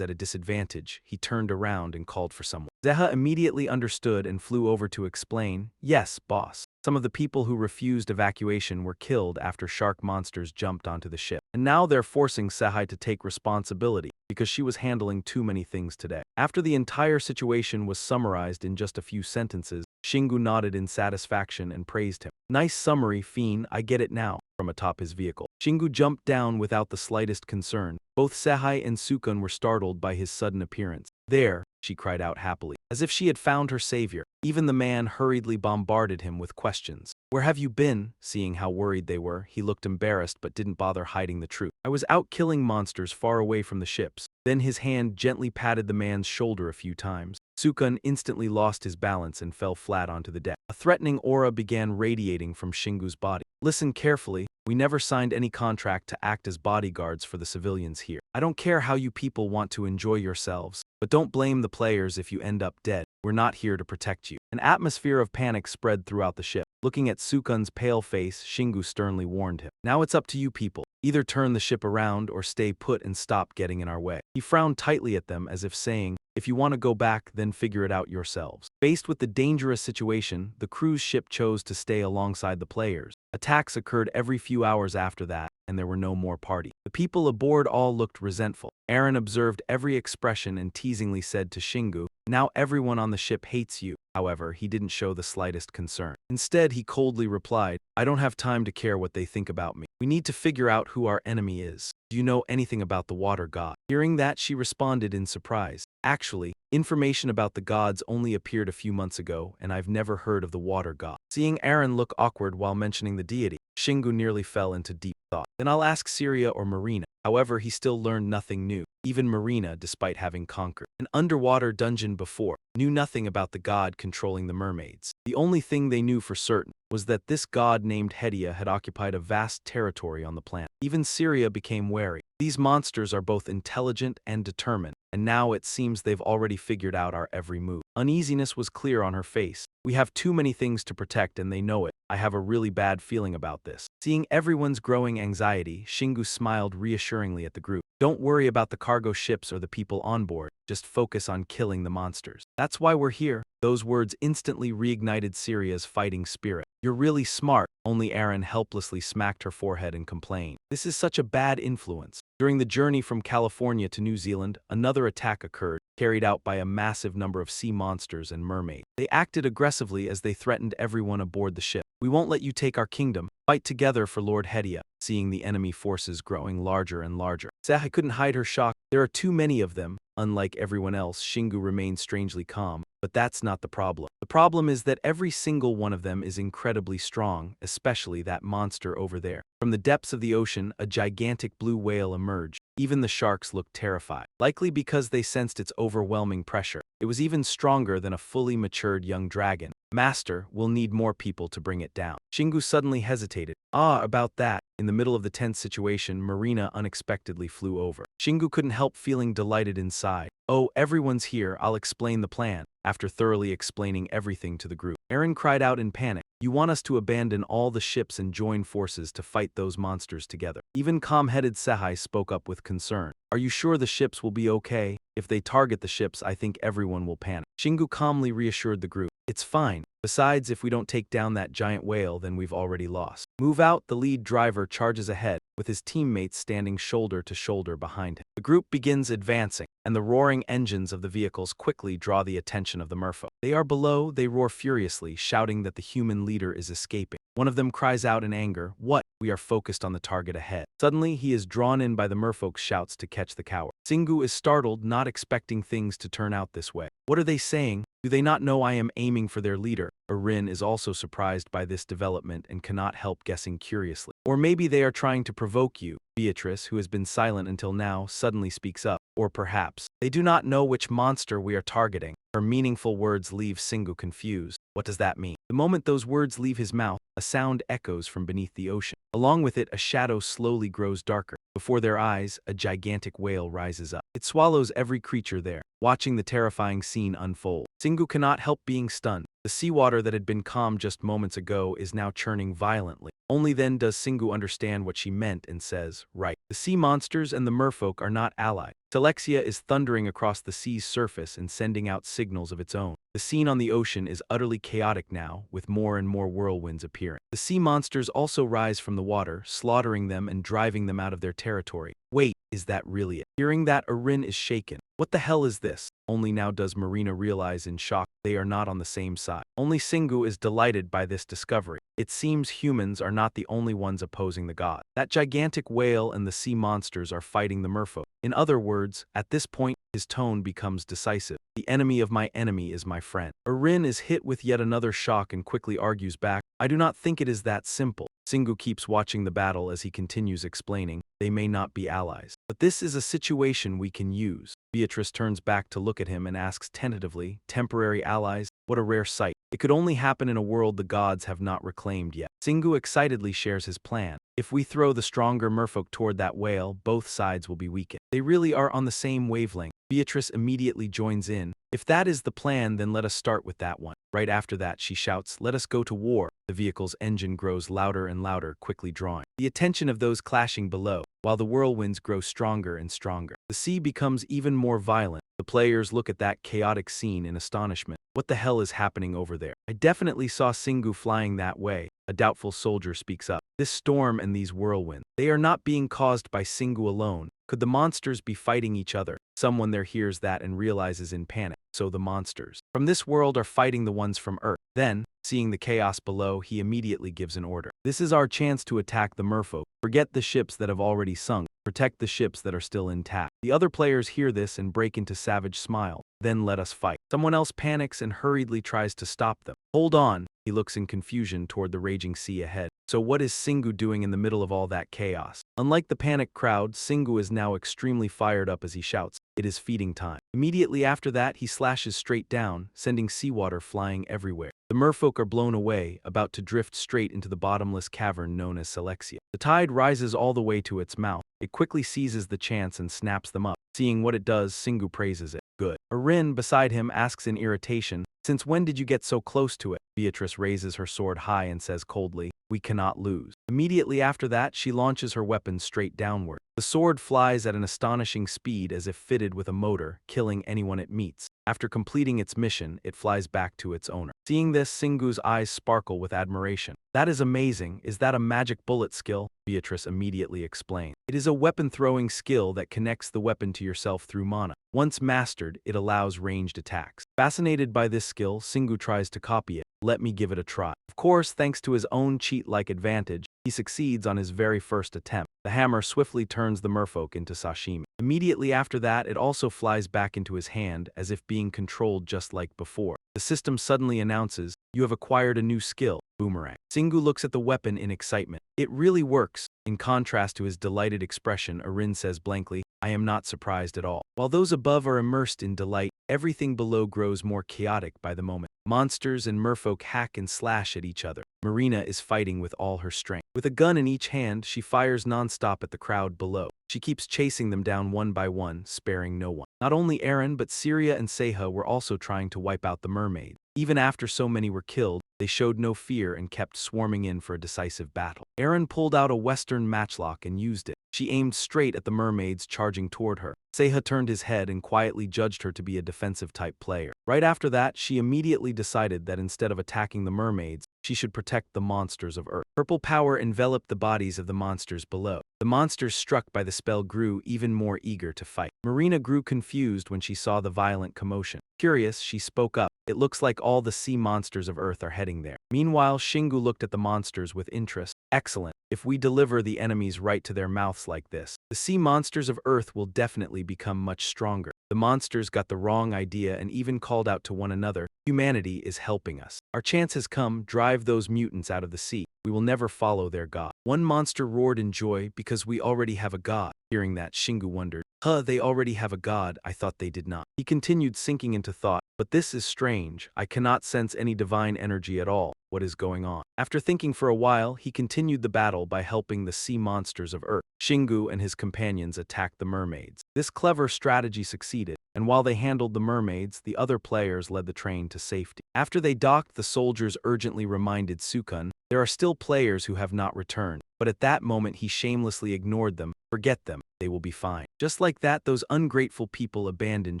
at a disadvantage, he turned around and called for someone. Zeha immediately understood and flew over to explain, "Yes, boss. Some of the people who refused evacuation were killed after shark monsters jumped onto the ship. And now they're forcing Sehai to take responsibility because she was handling too many things today." After the entire situation was summarized in just a few sentences, Shingu nodded in satisfaction and praised him. "Nice summary, Fiend, I get it now," from atop his vehicle. Shingu jumped down without the slightest concern. Both Sehai and Sukun were startled by his sudden appearance. "There," she cried out happily, as if she had found her savior. Even the man hurriedly bombarded him with questions. "Where have you been?" Seeing how worried they were, he looked embarrassed but didn't bother hiding the truth. "I was out killing monsters far away from the ships." Then his hand gently patted the man's shoulder a few times. Sukun instantly lost his balance and fell flat onto the deck. A threatening aura began radiating from Shingu's body. "Listen carefully. We never signed any contract to act as bodyguards for the civilians here. I don't care how you people want to enjoy yourselves, but don't blame the players if you end up dead. We're not here to protect you." An atmosphere of panic spread throughout the ship. Looking at Sukun's pale face, Shingu sternly warned him. "Now it's up to you people. Either turn the ship around or stay put and stop getting in our way." He frowned tightly at them as if saying, "If you want to go back, then figure it out yourselves." Faced with the dangerous situation, the cruise ship chose to stay alongside the players. Attacks occurred every few hours after that, and there were no more parties. The people aboard all looked resentful. Aaron observed every expression and teasingly said to Shingu, "Now everyone on the ship hates you." However, he didn't show the slightest concern. Instead, he coldly replied, "I don't have time to care what they think about me. We need to figure out who our enemy is. Do you know anything about the water god?" Hearing that, she responded in surprise, "Actually, information about the gods only appeared a few months ago, and I've never heard of the water god." Seeing Aaron look awkward while mentioning the deity, Shingu nearly fell into deep thought. "Then I'll ask Syria or Marina." However, he still learned nothing new. Even Marina, despite having conquered an underwater dungeon before, knew nothing about the god controlling the mermaids. The only thing they knew for certain was that this god named Hedia had occupied a vast territory on the planet. Even Syria became wary. These monsters are both intelligent and determined, and now it seems they've already figured out our every move. Uneasiness was clear on her face. "We have too many things to protect and they know it. I have a really bad feeling about this." Seeing everyone's growing anxiety, Shingu smiled reassuringly at the group. "Don't worry about the cargo ships or the people on board. Just focus on killing the monsters. That's why we're here." Those words instantly reignited Syria's fighting spirit. "You're really smart." Only Aaron helplessly smacked her forehead and complained, "This is such a bad influence." During the journey from California to New Zealand, another attack occurred, carried out by a massive number of sea monsters and mermaids. They acted aggressively as they threatened everyone aboard the ship. "We won't let you take our kingdom. Fight together for Lord Hedia." Seeing the enemy forces growing larger and larger, Sehai couldn't hide her shock. "There are too many of them." Unlike everyone else, Shingu remained strangely calm. "But that's not the problem. The problem is that every single one of them is incredibly strong, especially that monster over there." From the depths of the ocean, a gigantic blue whale emerged. Even the sharks looked terrified, likely because they sensed its overwhelming pressure. It was even stronger than a fully matured young dragon. "Master, we'll need more people to bring it down." Shingu suddenly hesitated. About that." In the middle of the tense situation, Marina unexpectedly flew over. Shingu couldn't help feeling delighted inside. "Oh, everyone's here, I'll explain the plan." After thoroughly explaining everything to the group, Aaron cried out in panic, "You want us to abandon all the ships and join forces to fight those monsters together?" Even calm-headed Sehai spoke up with concern. "Are you sure the ships will be okay? If they target the ships, I think everyone will panic." Shingu calmly reassured the group, "It's fine. Besides, if we don't take down that giant whale, then we've already lost." "Move out." The lead driver charges ahead, with his teammates standing shoulder to shoulder behind him. The group begins advancing, and the roaring engines of the vehicles quickly draw the attention of the merfolk. They are below, they roar furiously, shouting that the human leader is escaping. One of them cries out in anger, "What? We are focused on the target ahead." Suddenly, he is drawn in by the merfolk's shouts to catch the coward. Singu is startled, not expecting things to turn out this way. "What are they saying? Do they not know I am aiming for their leader?" Erin is also surprised by this development and cannot help guessing curiously. "Or maybe they are trying to provoke you." Beatrice, who has been silent until now, suddenly speaks up. "Or perhaps they do not know which monster we are targeting." Her meaningful words leave Singu confused. What does that mean? The moment those words leave his mouth, a sound echoes from beneath the ocean. Along with it, a shadow slowly grows darker. Before their eyes, a gigantic whale rises up. It swallows every creature there. Watching the terrifying scene unfold, Singu cannot help being stunned. The seawater that had been calm just moments ago is now churning violently. Only then does Singu understand what she meant and says, right. The sea monsters and the merfolk are not allies. Selexia is thundering across the sea's surface and sending out signals of its own. The scene on the ocean is utterly chaotic now, with more and more whirlwinds appearing. The sea monsters also rise from the water, slaughtering them and driving them out of their territory. Wait, is that really it? Hearing that, Erin is shaken. What the hell is this? Only now does Marina realize in shock they are not on the same side. Only Singu is delighted by this discovery. It seems humans are not the only ones opposing the god. That gigantic whale and the sea monsters are fighting the merfolk. In other words, at this point, his tone becomes decisive. The enemy of my enemy is my friend. Erin is hit with yet another shock and quickly argues back, I do not think it is that simple. Singu keeps watching the battle as he continues explaining, they may not be allies. But this is a situation we can use. Beatrice turns back to look at him and asks tentatively, temporary allies? What a rare sight. It could only happen in a world the gods have not reclaimed yet. Singu excitedly shares his plan. If we throw the stronger merfolk toward that whale, both sides will be weakened. They really are on the same wavelength. Beatrice immediately joins in. If that is the plan, then let us start with that one. Right after that, she shouts, let us go to war. The vehicle's engine grows louder and louder, quickly drawing the attention of those clashing below, while the whirlwinds grow stronger and stronger. The sea becomes even more violent. The players look at that chaotic scene in astonishment. What the hell is happening over there? I definitely saw Singu flying that way. A doubtful soldier speaks up. This storm and these whirlwinds, they are not being caused by Singu alone. Could the monsters be fighting each other? Someone there hears that and realizes in panic. So the monsters from this world are fighting the ones from Earth. Then, seeing the chaos below, he immediately gives an order. This is our chance to attack the merfolk. Forget the ships that have already sunk. Protect the ships that are still intact. The other players hear this and break into savage smile. Then let us fight. Someone else panics and hurriedly tries to stop them. Hold on. He looks in confusion toward the raging sea ahead. So what is Singu doing in the middle of all that chaos? Unlike the panicked crowd, Singu is now extremely fired up as he shouts, it is feeding time. Immediately after that, he slashes straight down, sending seawater flying everywhere. The merfolk are blown away, about to drift straight into the bottomless cavern known as Selexia. The tide rises all the way to its mouth. It quickly seizes the chance and snaps them up. Seeing what it does, Singu praises it. Good. Erin, beside him, asks in irritation, since when did you get so close to it? Beatrice raises her sword high and says coldly, we cannot lose. Immediately after that, she launches her weapon straight downward. The sword flies at an astonishing speed as if fitted with a motor, killing anyone it meets. After completing its mission, it flies back to its owner. Seeing this, Singu's eyes sparkle with admiration. That is amazing. Is that a magic bullet skill? Beatrice immediately explained. It is a weapon-throwing skill that connects the weapon to yourself through mana. Once mastered, it allows ranged attacks. Fascinated by this skill, Singu tries to copy it. Let me give it a try. Of course, thanks to his own cheat-like advantage, he succeeds on his very first attempt. The hammer swiftly turns the merfolk into sashimi. Immediately after that, it also flies back into his hand, as if being controlled just like before. The system suddenly announces, you have acquired a new skill, boomerang. Singu looks at the weapon in excitement. It really works. In contrast to his delighted expression, Erin says blankly, I am not surprised at all. While those above are immersed in delight, everything below grows more chaotic by the moment. Monsters and merfolk hack and slash at each other. Marina is fighting with all her strength. With a gun in each hand, she fires non-stop at the crowd below. She keeps chasing them down one by one, sparing no one. Not only Eren, but Syria and Seha were also trying to wipe out the mermaid. Even after so many were killed, they showed no fear and kept swarming in for a decisive battle. Eren pulled out a western matchlock and used it. She aimed straight at the mermaids charging toward her. Seha turned his head and quietly judged her to be a defensive-type player. Right after that, she immediately decided that instead of attacking the mermaids, she should protect the monsters of Earth. Purple power enveloped the bodies of the monsters below. The monsters struck by the spell grew even more eager to fight. Marina grew confused when she saw the violent commotion. Curious, she spoke up. It looks like all the sea monsters of Earth are heading there. Meanwhile, Shingu looked at the monsters with interest. Excellent. If we deliver the enemies right to their mouths like this, the sea monsters of Earth will definitely become much stronger. The monsters got the wrong idea and even called out to one another, humanity is helping us. Our chance has come, drive those mutants out of the sea. We will never follow their god. One monster roared in joy, because we already have a god. Hearing that, Shingu wondered, they already have a god, I thought they did not. He continued sinking into thought, but this is strange, I cannot sense any divine energy at all. what is going on. After thinking for a while, he continued the battle by helping the sea monsters of Earth. Shingu and his companions attacked the mermaids. This clever strategy succeeded, and while they handled the mermaids, the other players led the train to safety. After they docked, the soldiers urgently reminded Sukun, there are still players who have not returned, but at that moment he shamelessly ignored them. Forget them, they will be fine. Just like that, those ungrateful people abandoned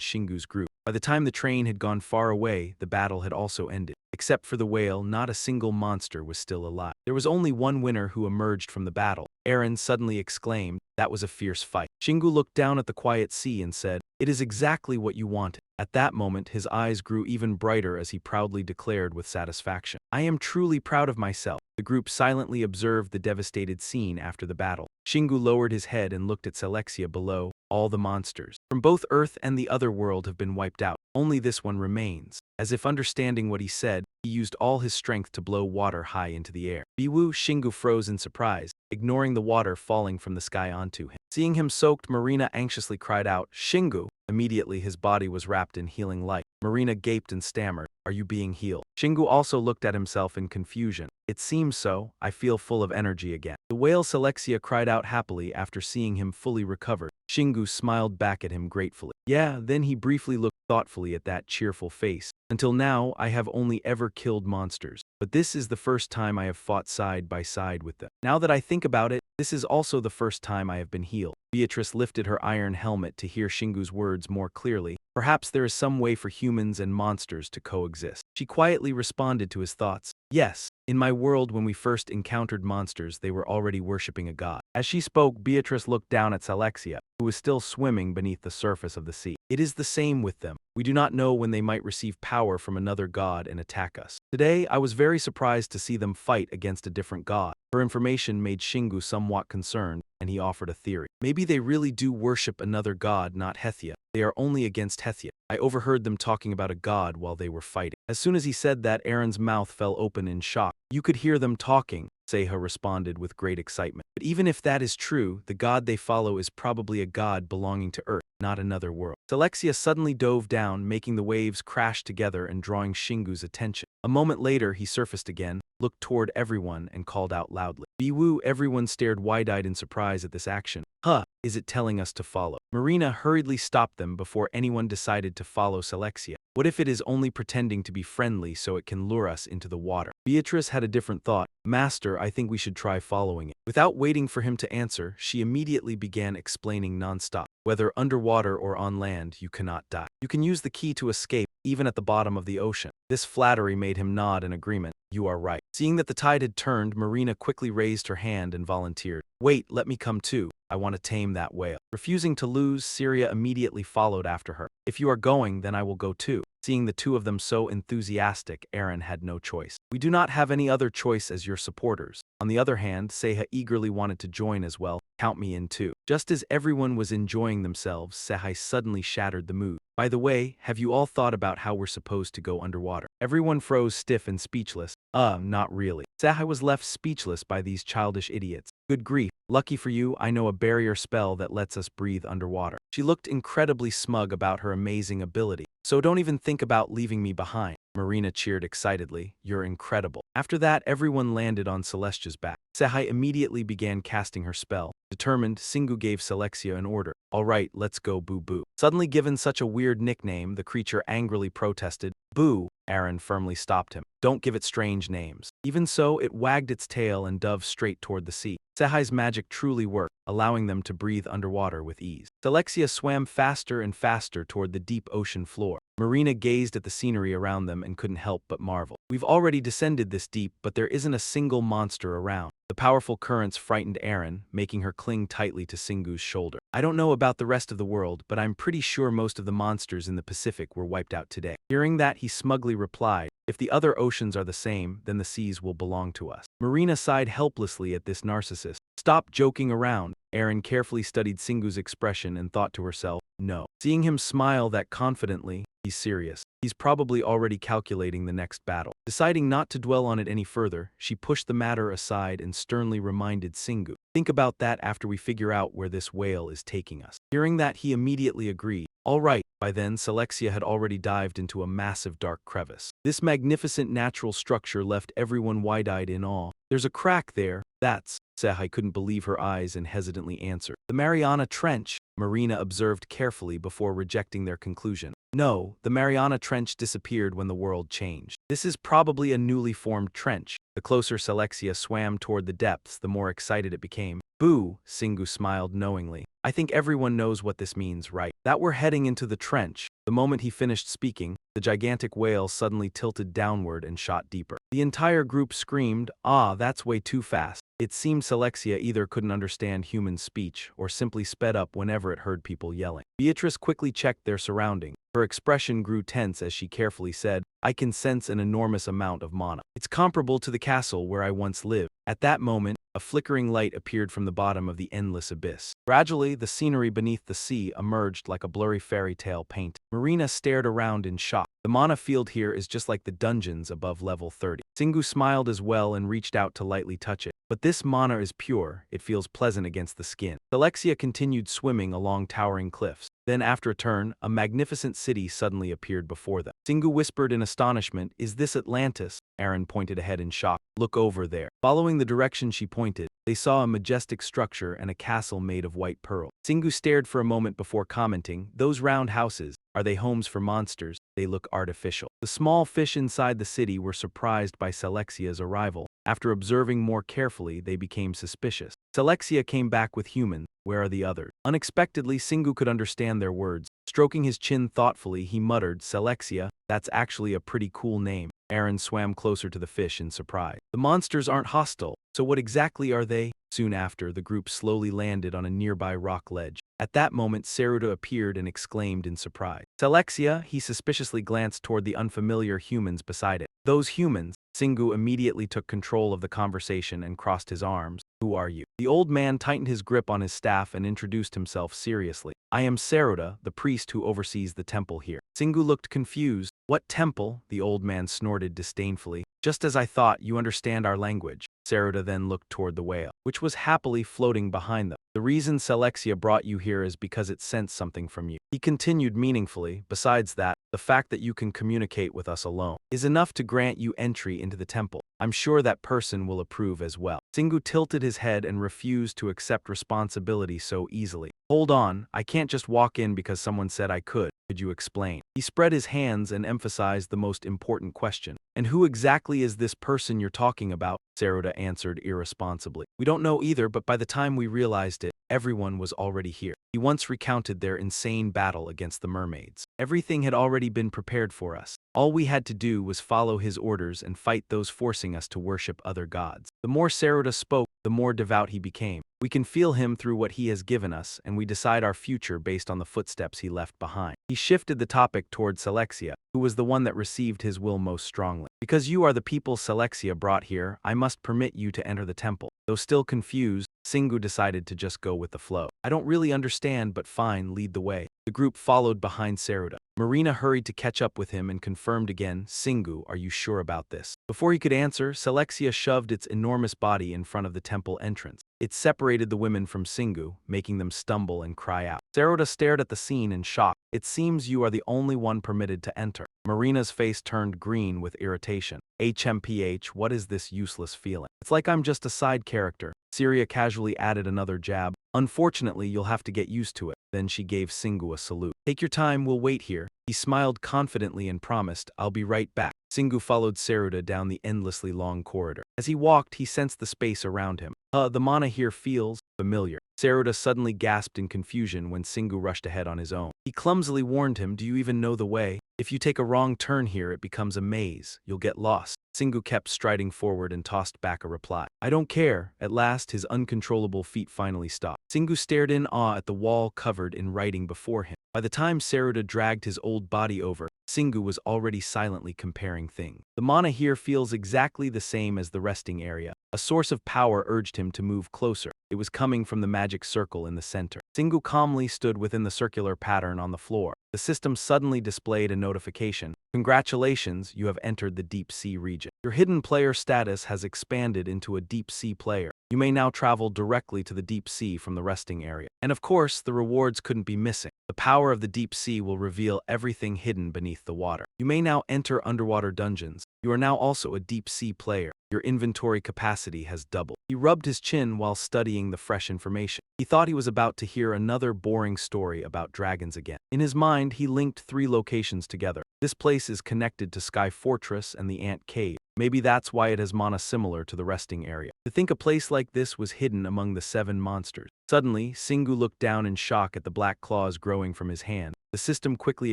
Shingu's group. By the time the train had gone far away, the battle had also ended. Except for the whale, not a single monster was still alive. There was only one winner who emerged from the battle. Eren suddenly exclaimed, "That was a fierce fight." Shingu looked down at the quiet sea and said, "It is exactly what you wanted." At that moment, his eyes grew even brighter as he proudly declared with satisfaction, "I am truly proud of myself." The group silently observed the devastated scene after the battle. Shingu lowered his head and looked at Selexia below. All the monsters from both Earth and the other world have been wiped out. Only this one remains. As if understanding what he said, he used all his strength to blow water high into the air. Biwu Shingu froze in surprise, ignoring the water falling from the sky onto him. Seeing him soaked, Marina anxiously cried out, "Shingu!" Immediately his body was wrapped in healing light. Marina gaped and stammered, "Are you being healed?" Shingu also looked at himself in confusion. "It seems so, I feel full of energy again." The whale Selexia cried out happily after seeing him fully recovered. Shingu smiled back at him gratefully. "Yeah," then he briefly looked thoughtfully at that cheerful face. "Until now, I have only ever killed monsters, but this is the first time I have fought side by side with them. Now that I think about it, this is also the first time I have been healed." Beatrice lifted her iron helmet to hear Shingu's words more clearly. Perhaps there is some way for humans and monsters to coexist. She quietly responded to his thoughts. "Yes, in my world when we first encountered monsters, they were already worshipping a god." As she spoke, Beatrice looked down at Selexia, who was still swimming beneath the surface of the sea. "It is the same with them. We do not know when they might receive power from another god and attack us. Today, I was very surprised to see them fight against a different god." Her information made Shingu somewhat concerned, and he offered a theory. "Maybe they really do worship another god, not Hethia. They are only against Hethia. I overheard them talking about a god while they were fighting." As soon as he said that, Eren's mouth fell open in shock. "You could hear them talking," Seha responded with great excitement. "But even if that is true, the god they follow is probably a god belonging to Earth, not another world." Selexia suddenly dove down, making the waves crash together and drawing Shingu's attention. A moment later, he surfaced again, looked toward everyone, and called out loudly, "Biwu!" Everyone stared wide-eyed in surprise at this action. "Huh, is it telling us to follow?" Marina hurriedly stopped them before anyone decided to follow Selexia. "What if it is only pretending to be friendly so it can lure us into the water?" Beatrice had a different thought. "Master, I think we should try following it." Without waiting for him to answer, she immediately began explaining non-stop. "Whether underwater or on land, you cannot die. You can use the key to escape, even at the bottom of the ocean." This flattery made him nod in agreement. "You are right." Seeing that the tide had turned, Marina quickly raised her hand and volunteered. "Wait, let me come too. I want to tame that whale." Refusing to lose, Syria immediately followed after her. "If you are going, then I will go too." Seeing the two of them so enthusiastic, Eren had no choice. "We do not have any other choice as your supporters." On the other hand, Seha eagerly wanted to join as well. "Count me in too." Just as everyone was enjoying themselves, Sehai suddenly shattered the mood. "By the way, have you all thought about how we're supposed to go underwater?" Everyone froze stiff and speechless. Not really." Sehai was left speechless by these childish idiots. "Good grief. Lucky for you, I know a barrier spell that lets us breathe underwater." She looked incredibly smug about her amazing ability. "So don't even think about leaving me behind." Marina cheered excitedly. "You're incredible." After that, everyone landed on Celestia's back. Sehai immediately began casting her spell. Determined, Singu gave Selexia an order. "All right, let's go, Boo Boo." Suddenly given such a weird nickname, the creature angrily protested. "Boo!" Eren firmly stopped him. "Don't give it strange names." Even so, it wagged its tail and dove straight toward the sea. Sehai's magic truly worked, allowing them to breathe underwater with ease. Selexia swam faster and faster toward the deep ocean floor. Marina gazed at the scenery around them and couldn't help but marvel. "We've already descended this deep, but there isn't a single monster around." The powerful currents frightened Eren, making her cling tightly to Singu's shoulder. "I don't know about the rest of the world, but I'm pretty sure most of the monsters in the Pacific were wiped out today." Hearing that, he smugly replied, "If the other oceans are the same, then the seas will belong to us." Marina sighed helplessly at this narcissist. "Stop joking around." Eren carefully studied Singu's expression and thought to herself, "No." Seeing him smile that confidently, he's serious. He's probably already calculating the next battle. Deciding not to dwell on it any further, she pushed the matter aside and sternly reminded Singu, "Think about that after we figure out where this whale is taking us." Hearing that, he immediately agreed. All right. By then, Selexia had already dived into a massive dark crevice. This magnificent natural structure left everyone wide-eyed in awe. There's a crack there. That's, Sehai couldn't believe her eyes and hesitantly answered. The Mariana Trench, Marina observed carefully before rejecting their conclusion. No, the Mariana Trench disappeared when the world changed. This is probably a newly formed trench. The closer Selexia swam toward the depths, the more excited it became. Boo, Singu smiled knowingly. I think everyone knows what this means, right? That we're heading into the trench. The moment he finished speaking, the gigantic whale suddenly tilted downward and shot deeper. The entire group screamed, "Ah, that's way too fast." It seemed Selexia either couldn't understand human speech or simply sped up whenever it heard people yelling. Beatrice quickly checked their surroundings. Her expression grew tense as she carefully said, "I can sense an enormous amount of mana. It's comparable to the castle where I once lived." At that moment, a flickering light appeared from the bottom of the endless abyss. Gradually, the scenery beneath the sea emerged like a blurry fairy tale paint. Marina stared around in shock. The mana field here is just like the dungeons above level 30. Singu smiled as well and reached out to lightly touch it. But this mana is pure, it feels pleasant against the skin. Selexia continued swimming along towering cliffs. Then after a turn, a magnificent city suddenly appeared before them. Singu whispered in astonishment, "Is this Atlantis?" Aaron pointed ahead in shock. "Look over there." Following the direction she pointed, they saw a majestic structure and a castle made of white pearl. Singu stared for a moment before commenting, "Those round houses, are they homes for monsters? They look artificial." The small fish inside the city were surprised by Selexia's arrival. After observing more carefully, they became suspicious. Selexia came back with humans. Where are the others? Unexpectedly, Singu could understand their words. Stroking his chin thoughtfully, he muttered, "Selexia, that's actually a pretty cool name." Aaron swam closer to the fish in surprise. "The monsters aren't hostile, so what exactly are they?" Soon after, the group slowly landed on a nearby rock ledge. At that moment, Saruta appeared and exclaimed in surprise. "Selexia," he suspiciously glanced toward the unfamiliar humans beside it. "Those humans." Singu immediately took control of the conversation and crossed his arms. "Who are you?" The old man tightened his grip on his staff and introduced himself seriously. "I am Saruta, the priest who oversees the temple here." Singu looked confused. "What temple?" The old man snorted disdainfully. "Just as I thought, you understand our language." Saruta then looked toward the whale, which was happily floating behind them. "The reason Selexia brought you here is because it sensed something from you." He continued meaningfully, "Besides that, the fact that you can communicate with us alone is enough to grant you entry into the temple. I'm sure that person will approve as well." Singu tilted his head and refused to accept responsibility so easily. "Hold on, I can't just walk in because someone said I could. Could you explain?" He spread his hands and emphasized the most important question. "And who exactly is this person you're talking about?" Saruta answered irresponsibly. "We don't know either, but by the time we realized it, everyone was already here." He once recounted their insane battle against the mermaids. "Everything had already been prepared for us. All we had to do was follow his orders and fight those forcing us to worship other gods." The more Saruta spoke, the more devout he became. "We can feel him through what he has given us, and we decide our future based on the footsteps he left behind." He shifted the topic toward Selexia, who was the one that received his will most strongly. "Because you are the people Selexia brought here, I must permit you to enter the temple." Though still confused, Singu decided to just go with the flow. "I don't really understand, but fine, lead the way." The group followed behind Saruta. Marina hurried to catch up with him and confirmed again, "Singu, are you sure about this?" Before he could answer, Selexia shoved its enormous body in front of the temple entrance. It separated the women from Singu, making them stumble and cry out. Saruta stared at the scene in shock. "It seems you are the only one permitted to enter." Marina's face turned green with irritation. "HMPH, what is this useless feeling? It's like I'm just a side character." Syria casually added another jab. "Unfortunately, you'll have to get used to it." Then she gave Singu a salute. "Take your time, we'll wait here." He smiled confidently and promised, "I'll be right back." Singu followed Saruta down the endlessly long corridor. As he walked, he sensed the space around him. The mana here feels familiar." Saruta suddenly gasped in confusion when Singu rushed ahead on his own. He clumsily warned him, "Do you even know the way? If you take a wrong turn here, it becomes a maze. You'll get lost." Singu kept striding forward and tossed back a reply. "I don't care." At last, his uncontrollable feet finally stopped. Singu stared in awe at the wall covered in writing before him. By the time Saruta dragged his old body over, Singu was already silently comparing things. The mana here feels exactly the same as the resting area. A source of power urged him to move closer. It was coming from the magic circle in the center. Singu calmly stood within the circular pattern on the floor. The system suddenly displayed a notification. Congratulations, you have entered the deep sea region. Your hidden player status has expanded into a deep sea player. You may now travel directly to the deep sea from the resting area. And of course, the rewards couldn't be missing. The power of the deep sea will reveal everything hidden beneath the water. You may now enter underwater dungeons. You are now also a deep sea player. Your inventory capacity has doubled. He rubbed his chin while studying the fresh information. He thought he was about to hear another boring story about dragons again. In his mind, he linked 3 locations together. This place is connected to Sky Fortress and the Ant Cave. Maybe that's why it has mana similar to the resting area. To think a place like this was hidden among the 7 monsters. Suddenly, Singu looked down in shock at the black claws growing from his hand. The system quickly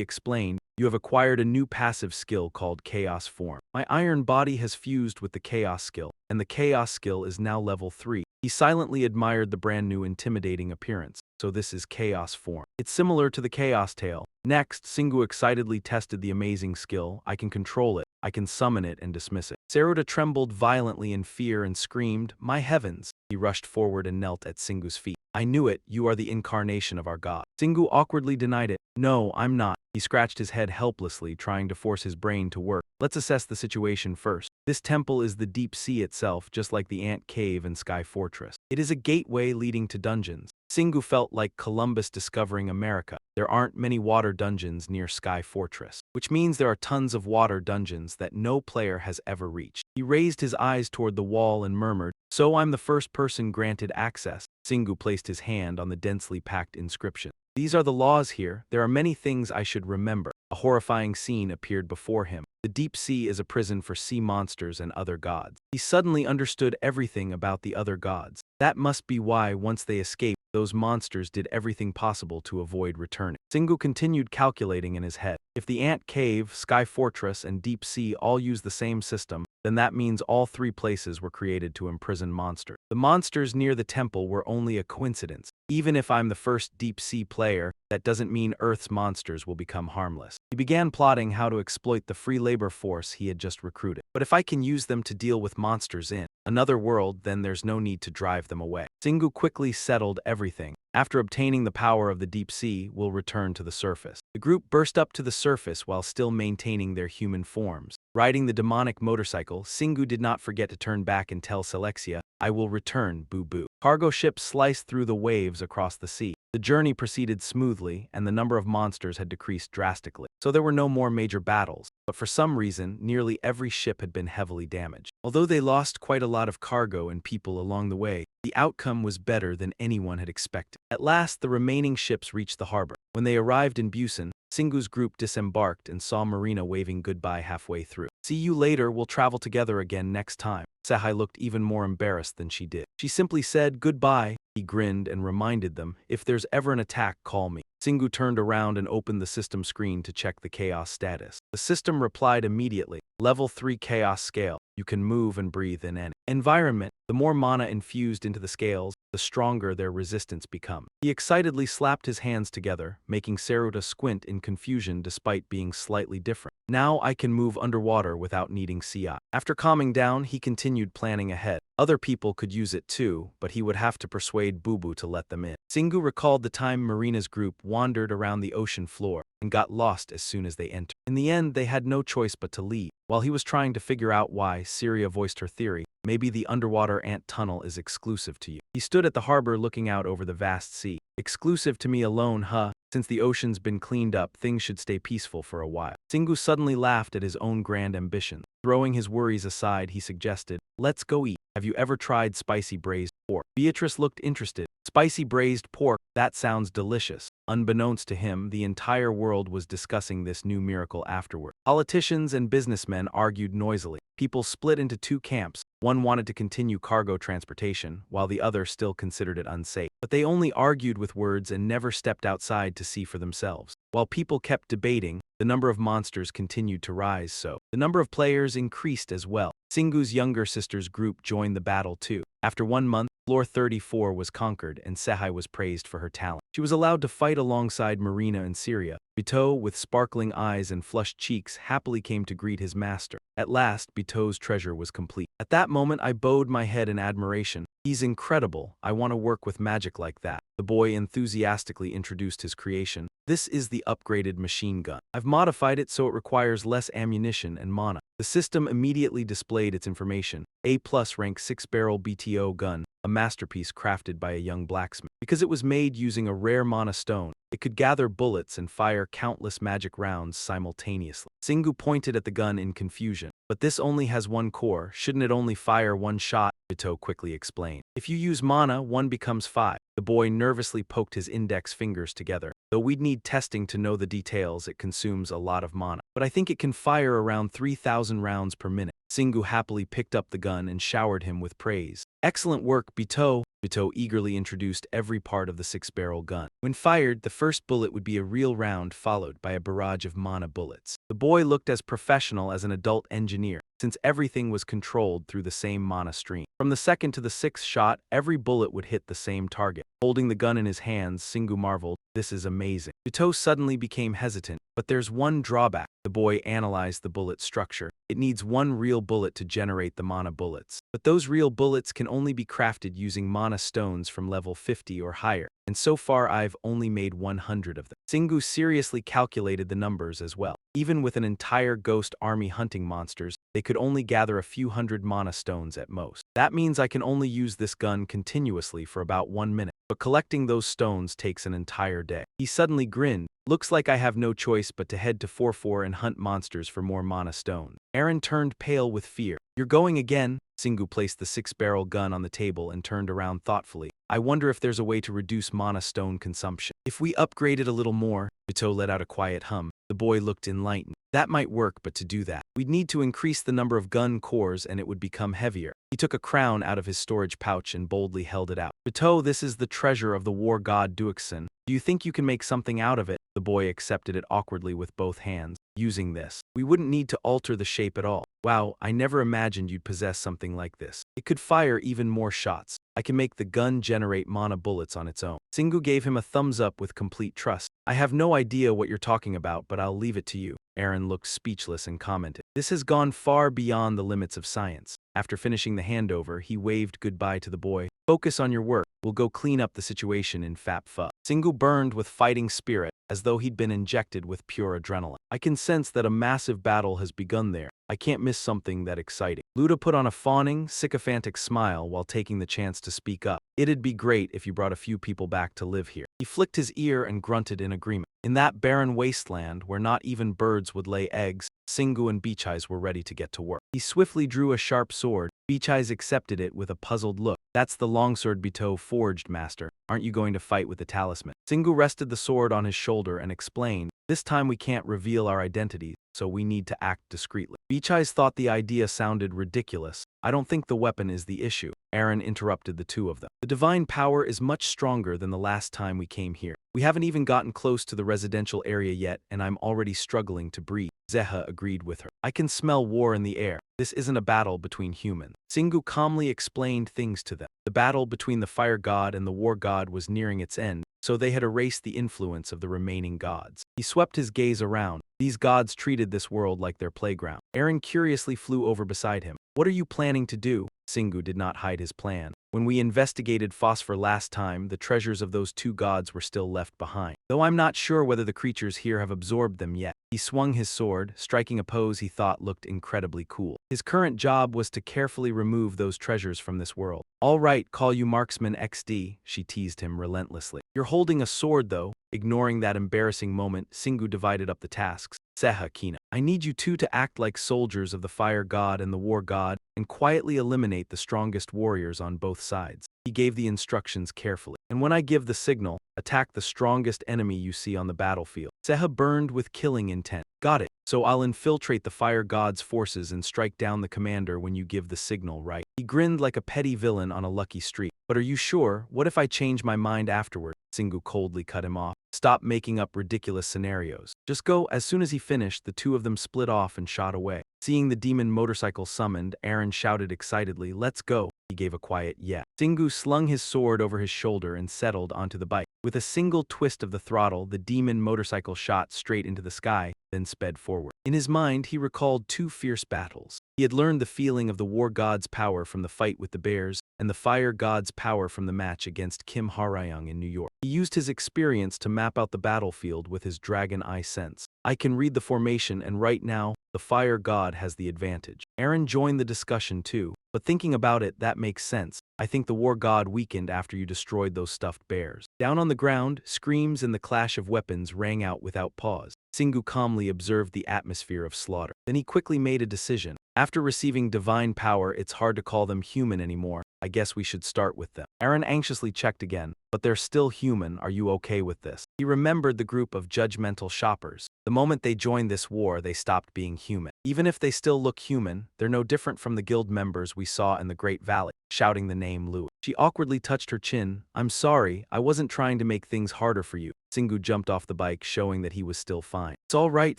explained, you have acquired a new passive skill called Chaos Form. My iron body has fused with the Chaos skill, and the Chaos skill is now level 3. He silently admired the brand new intimidating appearance. So this is Chaos Form. It's similar to the Chaos Tail. Next, Singu excitedly tested the amazing skill. I can control it. I can summon it and dismiss it. Saruta trembled violently in fear and screamed, my heavens! He rushed forward and knelt at Singu's feet. I knew it, you are the incarnation of our god. Singu awkwardly denied it. No, I'm not. He scratched his head helplessly, trying to force his brain to work. Let's assess the situation first. This temple is the deep sea itself, just like the Ant Cave and Sky Fortress. It is a gateway leading to dungeons. Singu felt like Columbus discovering America. There aren't many water dungeons near Sky Fortress, which means there are tons of water dungeons that no player has ever reached. He raised his eyes toward the wall and murmured, so I'm the first person granted access. Singu placed his hand on the densely packed inscription. These are the laws here. There are many things I should remember. A horrifying scene appeared before him. The deep sea is a prison for sea monsters and other gods. He suddenly understood everything about the other gods. That must be why, once they escaped, those monsters did everything possible to avoid returning. Singu continued calculating in his head. If the Ant Cave, Sky Fortress, and Deep Sea all use the same system, then that means all 3 places were created to imprison monsters. The monsters near the temple were only a coincidence. Even if I'm the first deep sea player, that doesn't mean Earth's monsters will become harmless. He began plotting how to exploit the free labor force he had just recruited. But if I can use them to deal with monsters in another world, then there's no need to drive them away. Singu quickly settled everything. After obtaining the power of the deep sea, we'll return to the surface. The group burst up to the surface while still maintaining their human forms. Riding the demonic motorcycle, Singu did not forget to turn back and tell Selexia, I will return, boo-boo. Cargo ships sliced through the waves across the sea. The journey proceeded smoothly, and the number of monsters had decreased drastically, so there were no more major battles. But for some reason, nearly every ship had been heavily damaged. Although they lost quite a lot of cargo and people along the way, the outcome was better than anyone had expected. At last, the remaining ships reached the harbor. When they arrived in Busan, Singu's group disembarked and saw Marina waving goodbye halfway through. See you later, we'll travel together again next time. Sehai looked even more embarrassed than she did. She simply said goodbye. He grinned and reminded them, if there's ever an attack, call me. Singu turned around and opened the system screen to check the chaos status. The system replied immediately, level 3 chaos scale. You can move and breathe in any environment. The more mana infused into the scales, the stronger their resistance becomes. He excitedly slapped his hands together, making Saruta squint in confusion despite being slightly different. Now I can move underwater without needing CI. After calming down, he continued planning ahead. Other people could use it too, but he would have to persuade Boo-Boo to let them in. Singu recalled the time Marina's group wandered around the ocean floor and got lost as soon as they entered. In the end, they had no choice but to leave. While he was trying to figure out why, Syria voiced her theory. Maybe the underwater ant tunnel is exclusive to you. He stood at the harbor looking out over the vast sea. Exclusive to me alone, huh? Since the ocean's been cleaned up, things should stay peaceful for a while. Singu suddenly laughed at his own grand ambition. Throwing his worries aside, he suggested, let's go eat. Have you ever tried spicy braised pork? Beatrice looked interested. Spicy braised pork, that sounds delicious. Unbeknownst to him, the entire world was discussing this new miracle afterward. Politicians and businessmen argued noisily. People split into 2 camps. One wanted to continue cargo transportation, while the other still considered it unsafe. But they only argued with words and never stepped outside to see for themselves. While people kept debating, the number of monsters continued to rise, so the number of players increased as well. Singu's younger sister's group joined the battle too. After 1 month, Floor 34 was conquered and Sehai was praised for her talent. She was allowed to fight alongside Marina and Syria. Bito, with sparkling eyes and flushed cheeks, happily came to greet his master. At last, Bito's treasure was complete. At that moment, I bowed my head in admiration. He's incredible. I want to work with magic like that. The boy enthusiastically introduced his creation. This is the upgraded machine gun. I've modified it so it requires less ammunition and mana. The system immediately displayed its information. A+ rank 6-barrel BTO gun, a masterpiece crafted by a young blacksmith. Because it was made using a rare mana stone, it could gather bullets and fire countless magic rounds simultaneously. Singu pointed at the gun in confusion. But this only has one core, shouldn't it only fire one shot? Bito quickly explained. If you use mana, one becomes 5. The boy nervously poked his index fingers together. Though we'd need testing to know the details, it consumes a lot of mana. But I think it can fire around 3,000 rounds per minute. Singu happily picked up the gun and showered him with praise. Excellent work, Bito. Bito eagerly introduced every part of the 6-barrel gun. When fired, the first bullet would be a real round followed by a barrage of mana bullets. The boy looked as professional as an adult engineer, since everything was controlled through the same mana stream. From the second to the 6th shot, every bullet would hit the same target. Holding the gun in his hands, Singu marveled, "This is amazing." Bito suddenly became hesitant. But there's one drawback. The boy analyzed the bullet structure. It needs one real bullet to generate the mana bullets. But those real bullets can only be crafted using mana stones from level 50 or higher. And so far I've only made 100 of them. Singu seriously calculated the numbers as well. Even with an entire ghost army hunting monsters, they could only gather a few hundred mana stones at most. That means I can only use this gun continuously for about 1 minute. But collecting those stones takes an entire day. He suddenly grinned. Looks like I have no choice but to head to 4-4 and hunt monsters for more mana stones. Aaron turned pale with fear. You're going again? Singu placed the 6-barrel gun on the table and turned around thoughtfully. I wonder if there's a way to reduce mana stone consumption. If we upgrade it a little more, Bito let out a quiet hum. The boy looked enlightened. That might work, but to do that, we'd need to increase the number of gun cores and it would become heavier. He took a crown out of his storage pouch and boldly held it out. Bito, this is the treasure of the war god Duixin. Do you think you can make something out of it? The boy accepted it awkwardly with both hands. Using this, we wouldn't need to alter the shape at all. Wow, I never imagined you'd possess something like this. It could fire even more shots. I can make the gun generate mana bullets on its own. Singu gave him a thumbs up with complete trust. I have no idea what you're talking about, but I'll leave it to you. Aaron looked speechless and commented. This has gone far beyond the limits of science. After finishing the handover, he waved goodbye to the boy. Focus on your work. We'll go clean up the situation in Fap Pho. Singu burned with fighting spirit, as though he'd been injected with pure adrenaline. I can sense that a massive battle has begun there. I can't miss something that exciting. Luda put on a fawning, sycophantic smile while taking the chance to speak up. It'd be great if you brought a few people back to live here. He flicked his ear and grunted in agreement. In that barren wasteland, where not even birds would lay eggs, Singu and Beach Eyes were ready to get to work. He swiftly drew a sharp sword. Beach Eyes accepted it with a puzzled look. That's the longsword Bito forged, master. Aren't you going to fight with the talisman? Singu rested the sword on his shoulder and explained, this time we can't reveal our identities, so we need to act discreetly. Beach Eyes thought the idea sounded ridiculous. I don't think the weapon is the issue. Aaron interrupted the two of them. The divine power is much stronger than the last time we came here. We haven't even gotten close to the residential area yet, and I'm already struggling to breathe. Zeha agreed with her. I can smell war in the air. This isn't a battle between humans. Singu calmly explained things to them. The battle between the fire god and the war god was nearing its end, so they had erased the influence of the remaining gods. He swept his gaze around. These gods treated this world like their playground. Aaron curiously flew over beside him. What are you planning to do? Singu did not hide his plan. When we investigated Phosphor last time, the treasures of those two gods were still left behind. Though I'm not sure whether the creatures here have absorbed them yet. He swung his sword, striking a pose he thought looked incredibly cool. His current job was to carefully remove those treasures from this world. All right, call you Marksman XD, she teased him relentlessly. You're holding a sword though. Ignoring that embarrassing moment, Singu divided up the tasks. Seha Kina, I need you two to act like soldiers of the fire god and the war god, and quietly eliminate the strongest warriors on both sides. He gave the instructions carefully. And when I give the signal, attack the strongest enemy you see on the battlefield. Seha burned with killing intent. Got it. So I'll infiltrate the fire god's forces and strike down the commander when you give the signal, right? He grinned like a petty villain on a lucky streak. But are you sure? What if I change my mind afterward? Singu coldly cut him off. Stop making up ridiculous scenarios. Just go. As soon as he finished, the two of them split off and shot away. Seeing the demon motorcycle summoned, Aaron shouted excitedly, let's go. He gave a quiet yeah. Singu slung his sword over his shoulder and settled onto the bike. With a single twist of the throttle, the demon motorcycle shot straight into the sky, then sped forward. In his mind, he recalled two fierce battles. He had learned the feeling of the war god's power from the fight with the bears, and the fire god's power from the match against Kim Harayong in New York. He used his experience to map out the battlefield with his dragon eye sense. I can read the formation, and right now, the fire god has the advantage. Aaron joined the discussion too, but thinking about it, that makes sense. I think the war god weakened after you destroyed those stuffed bears. Down on the ground, screams and the clash of weapons rang out without pause. Singu calmly observed the atmosphere of slaughter. Then he quickly made a decision. After receiving divine power, it's hard to call them human anymore. I guess we should start with them. Aaron anxiously checked again. But they're still human, are you okay with this? He remembered the group of judgmental shoppers. The moment they joined this war, they stopped being human. Even if they still look human, they're no different from the guild members we saw in the Great Valley, shouting the name Louis. She awkwardly touched her chin. I'm sorry, I wasn't trying to make things harder for you. Singu jumped off the bike, showing that he was still fine. It's all right,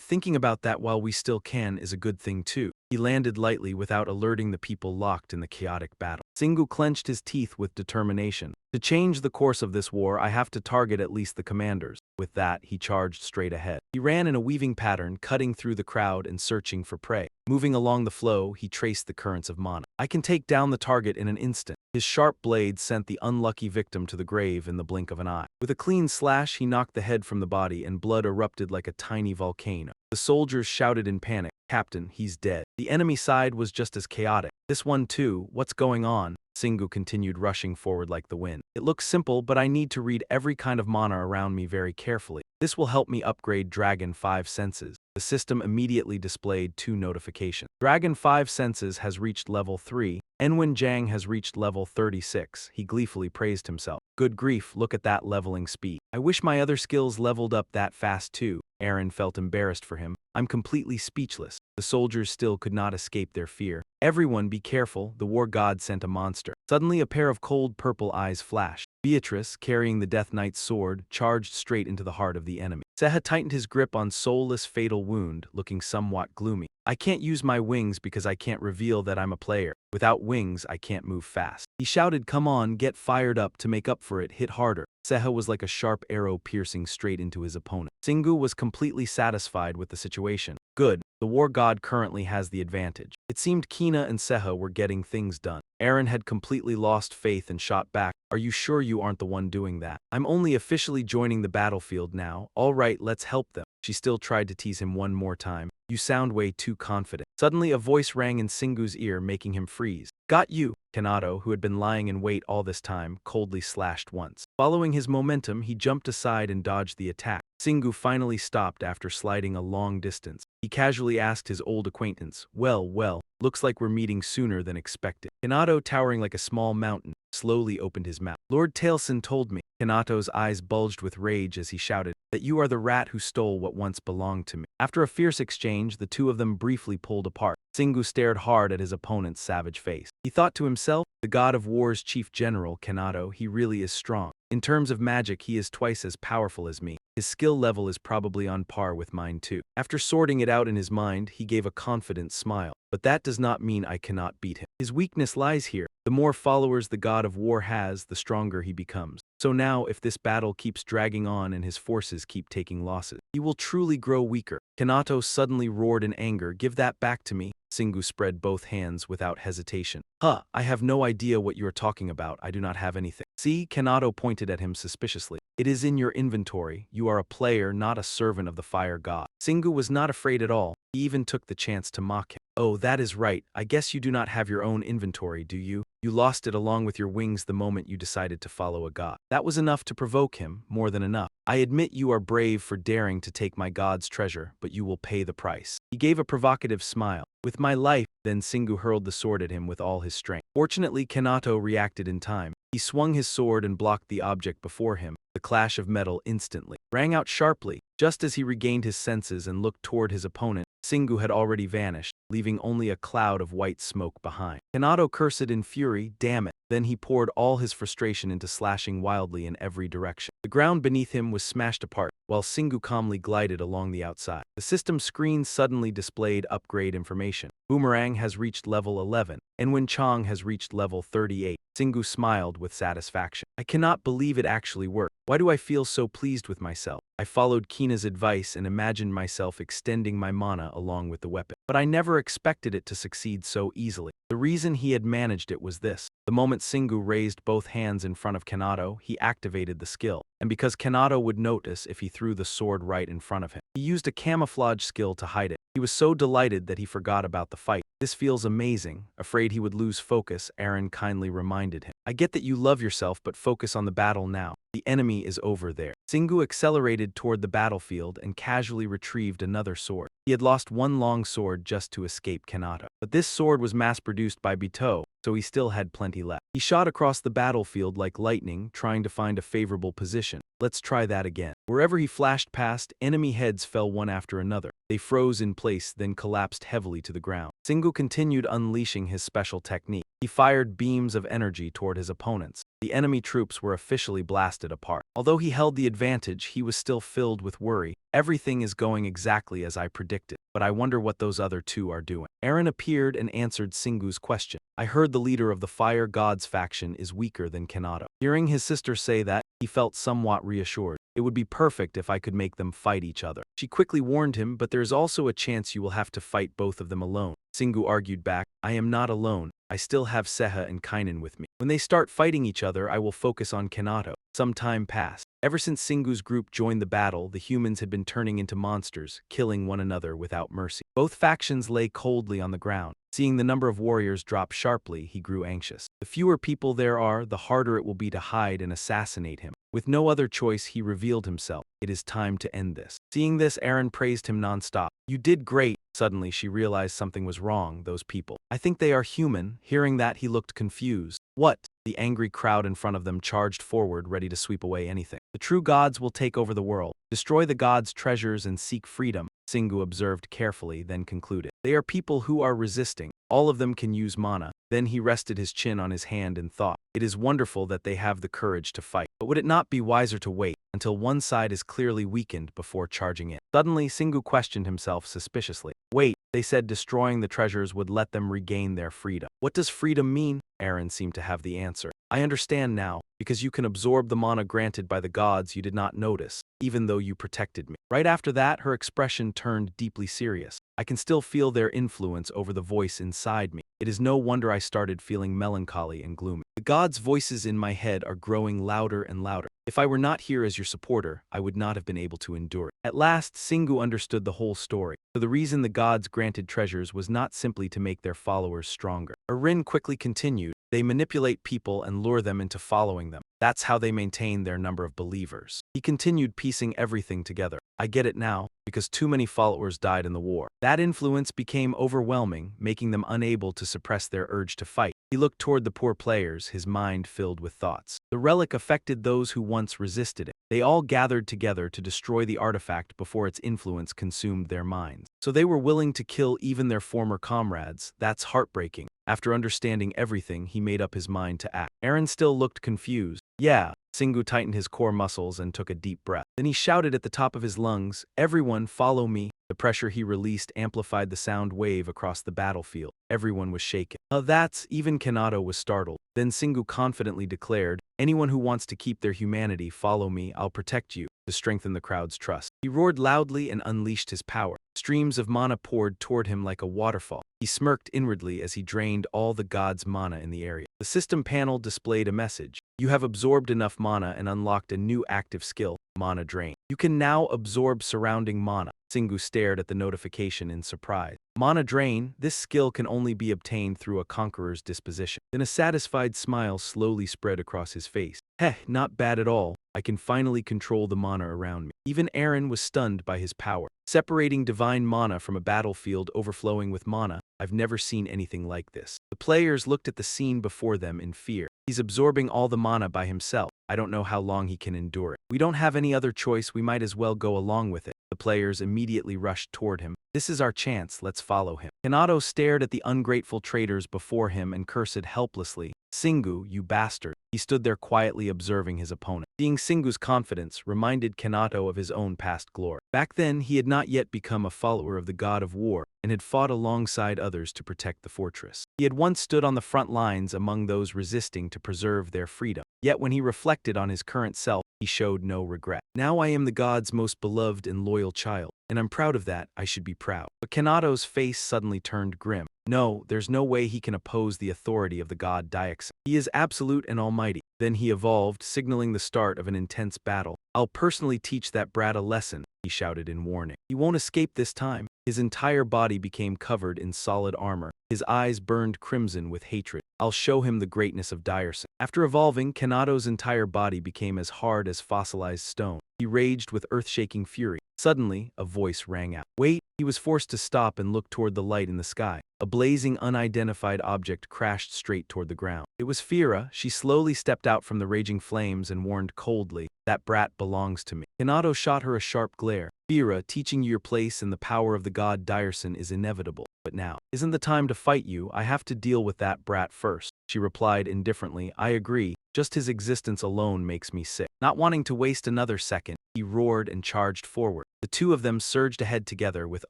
thinking about that while we still can is a good thing too. He landed lightly without alerting the people locked in the chaotic battle. Singu clenched his teeth with determination. To change the course of this war, I have to target at least the commanders. With that, he charged straight ahead. He ran in a weaving pattern, cutting through the crowd and searching for prey. Moving along the flow, he traced the currents of mana. I can take down the target in an instant. His sharp blade sent the unlucky victim to the grave in the blink of an eye. With a clean slash, he knocked the head from the body and blood erupted like a tiny volcano. The soldiers shouted in panic, "Captain, he's dead." The enemy side was just as chaotic. This one too, what's going on? Singu continued rushing forward like the wind. It looks simple, but I need to read every kind of mana around me very carefully. This will help me upgrade Dragon 5 Senses. The system immediately displayed two notifications. Dragon 5 Senses has reached level 3. Enwin Jiang has reached level 36. He gleefully praised himself. Good grief, look at that leveling speed. I wish my other skills leveled up that fast too. Aaron felt embarrassed for him. I'm completely speechless. The soldiers still could not escape their fear. Everyone be careful, the war god sent a monster. Suddenly a pair of cold purple eyes flashed. Beatrice, carrying the Death Knight's sword, charged straight into the heart of the enemy. Seha tightened his grip on Soulless Fatal Wound, looking somewhat gloomy. I can't use my wings because I can't reveal that I'm a player. Without wings, I can't move fast. He shouted, come on, get fired up to make up for it, hit harder. Seha was like a sharp arrow piercing straight into his opponent. Singu was completely satisfied with the situation. Good, the war god currently has the advantage. It seemed Kina and Seha were getting things done. Aaron had completely lost faith and shot back. Are you sure you aren't the one doing that? I'm only officially joining the battlefield now. All right, let's help them. She still tried to tease him one more time. You sound way too confident. Suddenly a voice rang in Singu's ear, making him freeze. Got you! Kanato, who had been lying in wait all this time, coldly slashed once. Following his momentum, he jumped aside and dodged the attack. Singu finally stopped after sliding a long distance. He casually asked his old acquaintance, well, looks like we're meeting sooner than expected. Kanato, towering like a small mountain, slowly opened his mouth. Lord Tailson told me. Kanato's eyes bulged with rage as he shouted, that you are the rat who stole what once belonged to me. After a fierce exchange, the two of them briefly pulled apart. Singu stared hard at his opponent's savage face. He thought to himself, the god of war's chief general, Kanato, he really is strong. In terms of magic, he is twice as powerful as me. His skill level is probably on par with mine too. After sorting it out in his mind, he gave a confident smile. But that does not mean I cannot beat him. His weakness lies here. The more followers the god of war has, the stronger he becomes. So now, if this battle keeps dragging on and his forces keep taking losses, he will truly grow weaker. Kanato suddenly roared in anger, give that back to me. Singu spread both hands without hesitation. I have no idea what you are talking about. I do not have anything. See, Kanato pointed at him suspiciously. It is in your inventory. You are a player, not a servant of the fire god. Singu was not afraid at all. He even took the chance to mock him. Oh, that is right. I guess you do not have your own inventory, do you? You lost it along with your wings the moment you decided to follow a god. That was enough to provoke him, more than enough. I admit you are brave for daring to take my god's treasure, but you will pay the price. He gave a provocative smile. With my life, then Singu hurled the sword at him with all his strength. Fortunately, Kanato reacted in time. He swung his sword and blocked the object before him. The clash of metal instantly rang out sharply. Just as he regained his senses and looked toward his opponent, Singu had already vanished, leaving only a cloud of white smoke behind. Kanato cursed in fury, damn it. Then he poured all his frustration into slashing wildly in every direction. The ground beneath him was smashed apart, while Singu calmly glided along the outside. The system screen suddenly displayed upgrade information. Boomerang has reached level 11, and Wen Chong has reached level 38. Singu smiled with satisfaction. I cannot believe it actually worked. Why do I feel so pleased with myself? I followed Kina's advice and imagined myself extending my mana along with the weapon. But I never expected it to succeed so easily. The reason he had managed it was this. The moment Singu raised both hands in front of Kanato, he activated the skill. And because Kanato would notice if he threw the sword right in front of him, he used a camouflage skill to hide it. He was so delighted that he forgot about the fight. This feels amazing. Afraid he would lose focus, Aaron kindly reminded him. I get that you love yourself, but focus on the battle now. The enemy is over there. Singu accelerated toward the battlefield and casually retrieved another sword. He had lost one long sword just to escape Kanato. But this sword was mass-produced by Bito, so he still had plenty left. He shot across the battlefield like lightning, trying to find a favorable position. Let's try that again. Wherever he flashed past, enemy heads fell one after another. They froze in place, then collapsed heavily to the ground. Singu continued unleashing his special technique. He fired beams of energy toward his opponents. The enemy troops were officially blasted apart. Although he held the advantage, he was still filled with worry. Everything is going exactly as I predicted, but I wonder what those other two are doing. Aaron appeared and answered Singu's question. I heard the leader of the Fire Gods faction is weaker than Kanato. Hearing his sister say that, he felt somewhat reassured. It would be perfect if I could make them fight each other. She quickly warned him, but there's also a chance you will have to fight both of them alone. Singu argued back, I am not alone. I still have Seha and Kainen with me. When they start fighting each other, I will focus on Kanato. Some time passed. Ever since Singu's group joined the battle, the humans had been turning into monsters, killing one another without mercy. Both factions lay coldly on the ground. Seeing the number of warriors drop sharply, he grew anxious. The fewer people there are, the harder it will be to hide and assassinate him. With no other choice, he revealed himself. It is time to end this. Seeing this, Aaron praised him nonstop. You did great. Suddenly, she realized something was wrong, those people. I think they are human. Hearing that, he looked confused. What? The angry crowd in front of them charged forward, ready to sweep away anything. The true gods will take over the world. Destroy the gods' treasures and seek freedom. Singu observed carefully, then concluded. They are people who are resisting. All of them can use mana. Then he rested his chin on his hand and thought, it is wonderful that they have the courage to fight. But would it not be wiser to wait until one side is clearly weakened before charging in? Suddenly, Singu questioned himself suspiciously. Wait, they said destroying the treasures would let them regain their freedom. What does freedom mean? Aaron seemed to have the answer. I understand now. Because you can absorb the mana granted by the gods, you did not notice, even though you protected me. Right after that, her expression turned deeply serious. I can still feel their influence over the voice inside me. It is no wonder I started feeling melancholy and gloomy. The gods' voices in my head are growing louder and louder. If I were not here as your supporter, I would not have been able to endure it. At last, Singu understood the whole story. So the reason the gods granted treasures was not simply to make their followers stronger. Arin quickly continued. They manipulate people and lure them into following them. That's how they maintain their number of believers. He continued piecing everything together. I get it now, because too many followers died in the war. That influence became overwhelming, making them unable to suppress their urge to fight. He looked toward the poor players, his mind filled with thoughts. The relic affected those who once resisted it. They all gathered together to destroy the artifact before its influence consumed their minds. So they were willing to kill even their former comrades. That's heartbreaking. After understanding everything, he made up his mind to act. Aaron still looked confused. Yeah. Singu tightened his core muscles and took a deep breath. Then he shouted at the top of his lungs, everyone follow me. The pressure he released amplified the sound wave across the battlefield. Everyone was shaken. That's, even Kanato was startled. Then Singu confidently declared, anyone who wants to keep their humanity, follow me, I'll protect you, to strengthen the crowd's trust. He roared loudly and unleashed his power. Streams of mana poured toward him like a waterfall. He smirked inwardly as he drained all the gods' mana in the area. The system panel displayed a message. You have absorbed enough mana and unlocked a new active skill, Mana Drain. You can now absorb surrounding mana. Singu stared at the notification in surprise. Mana Drain, this skill can only be obtained through a conqueror's disposition. Then a satisfied smile slowly spread across his face. Heh, not bad at all. I can finally control the mana around me. Even Aaron was stunned by his power. Separating divine mana from a battlefield overflowing with mana, I've never seen anything like this. The players looked at the scene before them in fear. He's absorbing all the mana by himself. I don't know how long he can endure it. We don't have any other choice, we might as well go along with it. The players immediately rushed toward him. This is our chance, let's follow him. Kanato stared at the ungrateful traitors before him and cursed helplessly. Singu, you bastard. He stood there quietly observing his opponent. Seeing Singu's confidence reminded Kanato of his own past glory. Back then, he had not yet become a follower of the god of war and had fought alongside others to protect the fortress. He had once stood on the front lines among those resisting to preserve their freedom. Yet when he reflected on his current self, he showed no regret. Now I am the god's most beloved and loyal child, and I'm proud of that. I should be proud. But Kanato's face suddenly turned grim. No, there's no way he can oppose the authority of the god Diaxin. He is absolute and almighty. Then he evolved, signaling the start of an intense battle. I'll personally teach that brat a lesson, he shouted in warning. He won't escape this time. His entire body became covered in solid armor. His eyes burned crimson with hatred. I'll show him the greatness of Diaxin. After evolving, Kanato's entire body became as hard as fossilized stone. He raged with earth-shaking fury. Suddenly, a voice rang out. Wait! He was forced to stop and look toward the light in the sky. A blazing, unidentified object crashed straight toward the ground. It was Fira. She slowly stepped out from the raging flames and warned coldly, that brat belongs to me. Kanato shot her a sharp glare. Fira, teaching you your place in the power of the god Diaxin is inevitable. But now, isn't the time to fight you? I have to deal with that brat first. She replied indifferently, I agree. Just his existence alone makes me sick. Not wanting to waste another second, he roared and charged forward. The two of them surged ahead together with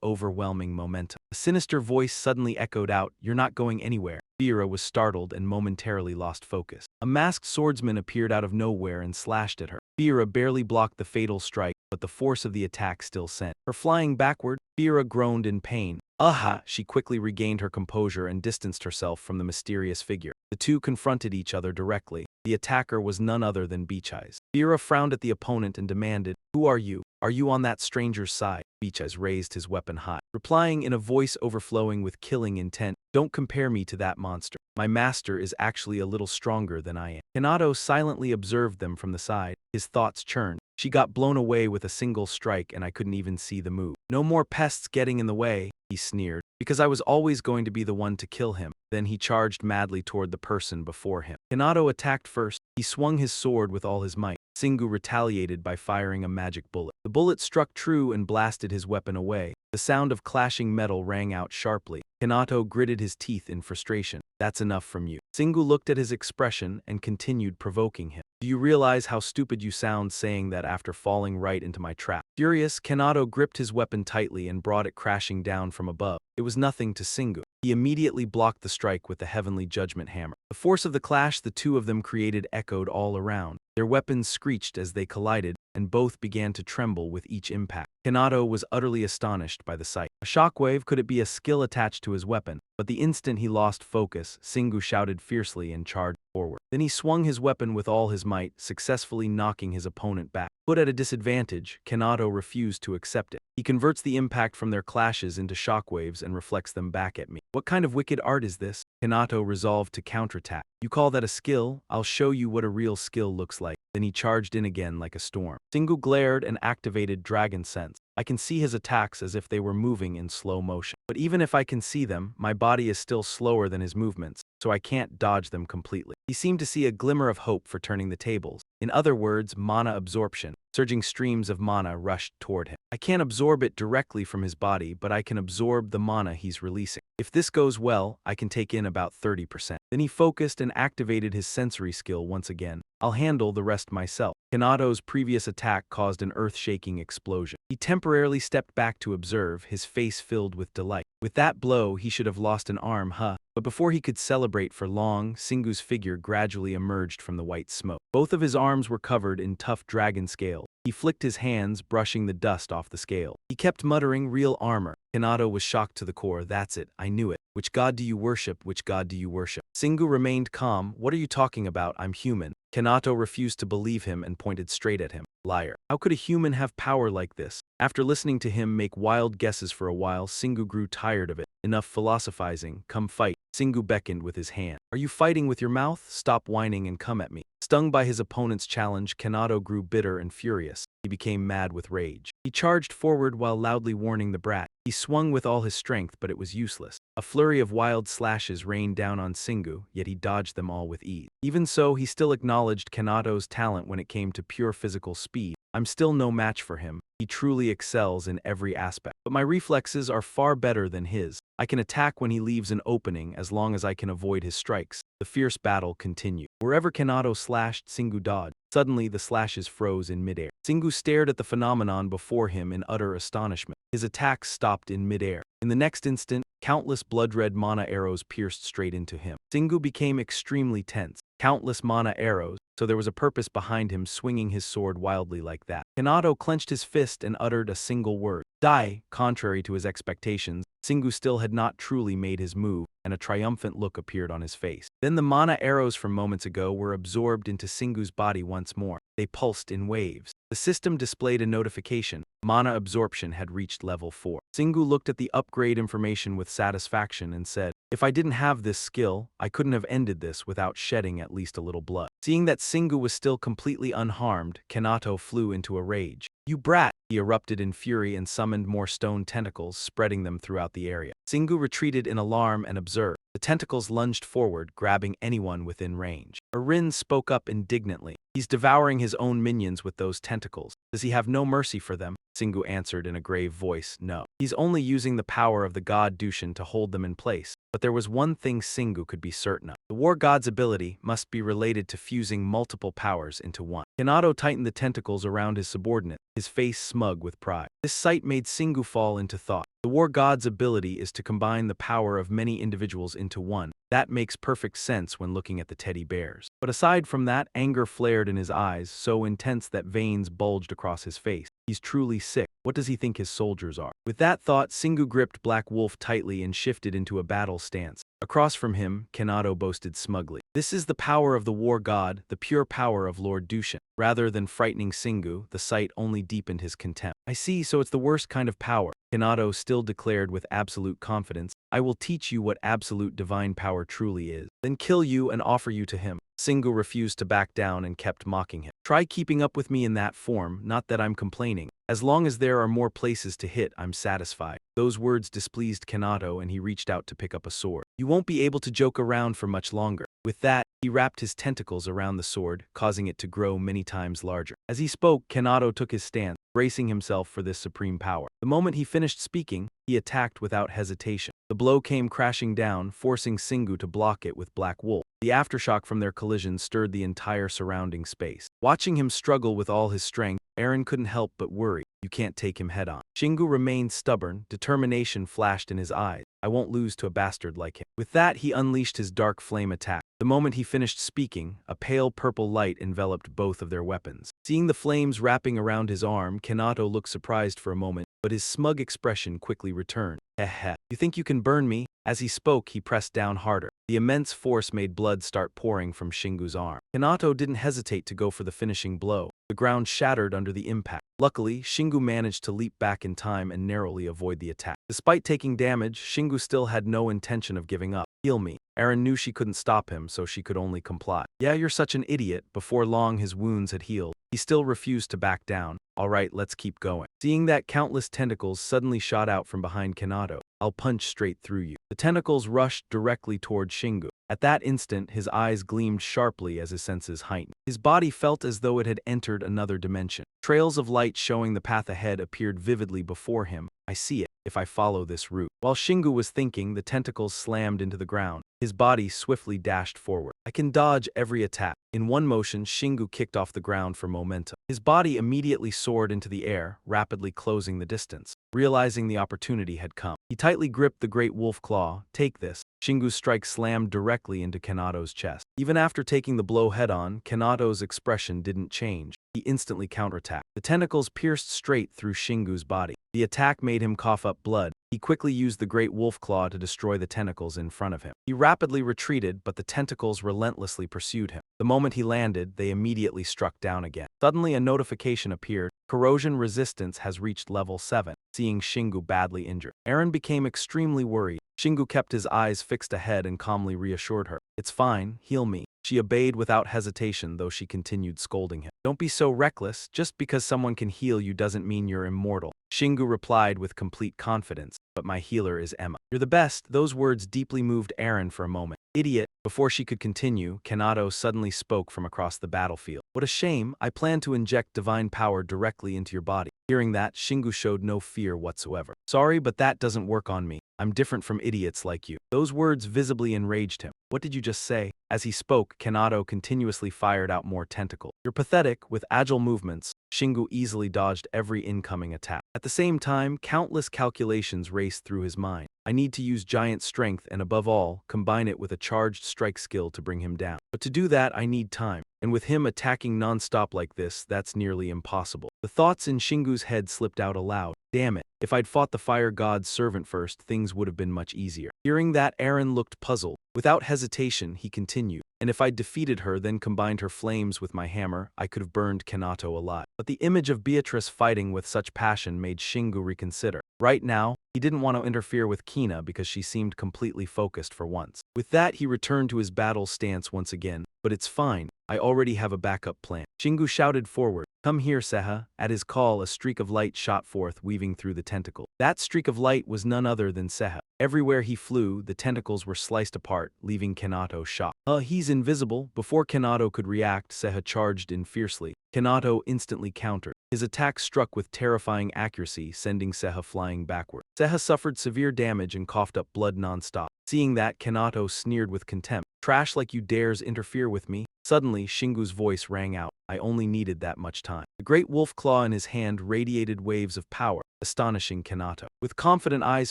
overwhelming momentum. A sinister voice suddenly echoed out, You're not going anywhere. Fira was startled and momentarily lost focus. A masked swordsman appeared out of nowhere and slashed at her. Fira barely blocked the fatal strike, but the force of the attack still sent her flying backward. Fira groaned in pain. Aha! She quickly regained her composure and distanced herself from the mysterious figure. The two confronted each other directly. The attacker was none other than Beach Eyes. Fira frowned at the opponent and demanded, Who are you? Are you on that stranger's side? Beach Eyes raised his weapon high, replying in a voice overflowing with killing intent, Don't compare me to that monster. My master is actually a little stronger than I am. Kanato silently observed them from the side. His thoughts churned. She got blown away with a single strike and I couldn't even see the move. No more pests getting in the way, he sneered, because I was always going to be the one to kill him. Then he charged madly toward the person before him. Kanato attacked first. He swung his sword with all his might. Singu retaliated by firing a magic bullet. The bullet struck true and blasted his weapon away. The sound of clashing metal rang out sharply. Kanato gritted his teeth in frustration. That's enough from you. Singu looked at his expression and continued provoking him. Do you realize how stupid you sound saying that after falling right into my trap? Furious, Kanato gripped his weapon tightly and brought it crashing down from above. It was nothing to Singu. He immediately blocked the strike with the heavenly judgment hammer. The force of the clash the two of them created echoed all around. Their weapons screeched as they collided, and both began to tremble with each impact. Kanato was utterly astonished by the sight. A shockwave, could it be a skill attached to his weapon? But the instant he lost focus, Singu shouted fiercely and charged forward. Then he swung his weapon with all his might, successfully knocking his opponent back. Put at a disadvantage, Kanato refused to accept it. He converts the impact from their clashes into shockwaves and reflects them back at me. What kind of wicked art is this? Kanato resolved to counterattack. You call that a skill? I'll show you what a real skill looks like. Then he charged in again like a storm. Singu glared and activated Dragon Sense. I can see his attacks as if they were moving in slow motion. But even if I can see them, my body is still slower than his movements, so I can't dodge them completely. He seemed to see a glimmer of hope for turning the tables. In other words, mana absorption. Surging streams of mana rushed toward him. I can't absorb it directly from his body, but I can absorb the mana he's releasing. If this goes well, I can take in about 30%. Then he focused and activated his sensory skill once again. I'll handle the rest myself. Kanato's previous attack caused an earth-shaking explosion. He temporarily stepped back to observe, his face filled with delight. With that blow, he should have lost an arm, huh? But before he could celebrate for long, Singu's figure gradually emerged from the white smoke. Both of his arms were covered in tough dragon scales. He flicked his hands, brushing the dust off the scale. He kept muttering, real armor. Kanato was shocked to the core. That's it, I knew it. Which god do you worship? Which god do you worship? Singu remained calm. What are you talking about? I'm human. Kanato refused to believe him and pointed straight at him. Liar. How could a human have power like this? After listening to him make wild guesses for a while, Singu grew tired of it. Enough philosophizing. Come fight. Singu beckoned with his hand. Are you fighting with your mouth? Stop whining and come at me. Stung by his opponent's challenge, Kanato grew bitter and furious. He became mad with rage. He charged forward while loudly warning the brat. He swung with all his strength, but it was useless. A flurry of wild slashes rained down on Singu, yet he dodged them all with ease. Even so, he still acknowledged Kanato's talent when it came to pure physical speed. I'm still no match for him. He truly excels in every aspect. But my reflexes are far better than his. I can attack when he leaves an opening as long as I can avoid his strikes. The fierce battle continued. Wherever Kanato slashed, Singu dodged. Suddenly, the slashes froze in midair. Singu stared at the phenomenon before him in utter astonishment. His attacks stopped in midair. In the next instant, countless blood-red mana arrows pierced straight into him. Singu became extremely tense. Countless mana arrows, so there was a purpose behind him swinging his sword wildly like that. Kanato clenched his fist and uttered a single word. Die! Contrary to his expectations, Singu still had not truly made his move, and a triumphant look appeared on his face. Then the mana arrows from moments ago were absorbed into Singu's body once more. They pulsed in waves. The system displayed a notification. Mana absorption had reached level 4. Singu looked at the upgrade information with satisfaction and said, "If I didn't have this skill, I couldn't have ended this without shedding at least a little blood." Seeing that Singu was still completely unharmed, Kanato flew into a rage. "You brat!" He erupted in fury and summoned more stone tentacles, spreading them throughout the area. Singu retreated in alarm and observed. The tentacles lunged forward, grabbing anyone within range. Arin spoke up indignantly. "He's devouring his own minions with those tentacles. Does he have no mercy for them?" Singu answered in a grave voice, "No. He's only using the power of the god Dushin to hold them in place." But there was one thing Singu could be certain of. The war god's ability must be related to fusing multiple powers into one. Kanato tightened the tentacles around his subordinate, his face smug with pride. This sight made Singu fall into thought. The war god's ability is to combine the power of many individuals into one. That makes perfect sense when looking at the teddy bears. But aside from that, anger flared in his eyes, so intense that veins bulged across his face. He's truly sick. What does he think his soldiers are? With that thought, Singu gripped Black Wolf tightly and shifted into a battle stance. Across from him, Kanato boasted smugly, "This is the power of the war god, the pure power of Lord Dushin." Rather than frightening Singu, the sight only deepened his contempt. "I see, so it's the worst kind of power." Kanato still declared with absolute confidence, "I will teach you what absolute divine power truly is, then kill you and offer you to him." Singu refused to back down and kept mocking him. "Try keeping up with me in that form, not that I'm complaining. As long as there are more places to hit, I'm satisfied." Those words displeased Kanato and he reached out to pick up a sword. "You won't be able to joke around for much longer." With that, he wrapped his tentacles around the sword, causing it to grow many times larger. As he spoke, Kanato took his stance, bracing himself for this supreme power. The moment he finished speaking, he attacked without hesitation. The blow came crashing down, forcing Singu to block it with Black Wolf. The aftershock from their collision stirred the entire surrounding space. Watching him struggle with all his strength, Eren couldn't help but worry. You can't take him head on. Shingu remained stubborn, determination flashed in his eyes. "I won't lose to a bastard like him." With that, he unleashed his dark flame attack. The moment he finished speaking, a pale purple light enveloped both of their weapons. Seeing the flames wrapping around his arm, Kanato looked surprised for a moment, but his smug expression quickly returned. "Heh. You think you can burn me?" As he spoke, he pressed down harder. The immense force made blood start pouring from Shingu's arm. Kanato didn't hesitate to go for the finishing blow. The ground shattered under the impact. Luckily, Shingu managed to leap back in time and narrowly avoid the attack. Despite taking damage, Shingu still had no intention of giving up. "Heal me." Eren knew she couldn't stop him, so she could only comply. "Yeah, you're such an idiot." Before long, his wounds had healed. He still refused to back down. "All right, let's keep going." Seeing that, countless tentacles suddenly shot out from behind Kanato. "I'll punch straight through you." The tentacles rushed directly toward Shingu. At that instant, his eyes gleamed sharply as his senses heightened. His body felt as though it had entered another dimension. Trails of light showing the path ahead appeared vividly before him. "I see it. If I follow this route." While Shingu was thinking, the tentacles slammed into the ground. His body swiftly dashed forward. "I can dodge every attack." In one motion, Shingu kicked off the ground for momentum. His body immediately soared into the air, rapidly closing the distance. Realizing the opportunity had come, he tightly gripped the great wolf claw. "Take this." Shingu's strike slammed directly into Kanato's chest. Even after taking the blow head-on, Kanato's expression didn't change. He instantly counterattacked. The tentacles pierced straight through Shingu's body. The attack made him cough up blood. He quickly used the great wolf claw to destroy the tentacles in front of him. He rapidly retreated, but the tentacles relentlessly pursued him. The moment he landed, they immediately struck down again. Suddenly, a notification appeared. Corrosion resistance has reached level 7. Seeing Shingu badly injured, Eren became extremely worried. Shingu kept his eyes fixed ahead and calmly reassured her. "It's fine, heal me." She obeyed without hesitation, though she continued scolding him. "Don't be so reckless. Just because someone can heal you doesn't mean you're immortal." Shingu replied with complete confidence, "But my healer is Emma." "You're the best." Those words deeply moved Eren for a moment. "Idiot." Before she could continue, Kanato suddenly spoke from across the battlefield. What a shame, I plan to inject divine power directly into your body. Hearing that, Shingu showed no fear whatsoever. Sorry, but that doesn't work on me. I'm different from idiots like you. Those words visibly enraged him. What did you just say? As he spoke, Kanato continuously fired out more tentacles. You're pathetic. With agile movements, Shingu easily dodged every incoming attack. At the same time, countless calculations raced through his mind. I need to use giant strength and above all, combine it with a charged strike skill to bring him down. But to do that, I need time. And with him attacking non-stop like this, that's nearly impossible. The thoughts in Shingu's head slipped out aloud. Damn it. If I'd fought the fire god's servant first, things would have been much easier. Hearing that, Aaron looked puzzled. Without hesitation, he continued. And if I'd defeated her, then combined her flames with my hammer, I could have burned Kanato alive. But the image of Beatrice fighting with such passion made Shingu reconsider. Right now, he didn't want to interfere with Kina because she seemed completely focused for once. With that, he returned to his battle stance once again. But it's fine. I already have a backup plan. Shingu shouted forward. Come here, Seha. At his call, a streak of light shot forth, weaving through the tentacle. That streak of light was none other than Seha. Everywhere he flew, the tentacles were sliced apart, leaving Kanato shocked. He's invisible. Before Kanato could react, Seha charged in fiercely. Kanato instantly countered. His attack struck with terrifying accuracy, sending Seha flying backward. Seha suffered severe damage and coughed up blood non-stop. Seeing that, Kanato sneered with contempt. Trash like you dares interfere with me? Suddenly, Shingu's voice rang out. I only needed that much time. The great wolf claw in his hand radiated waves of power, astonishing Kanato. With confident eyes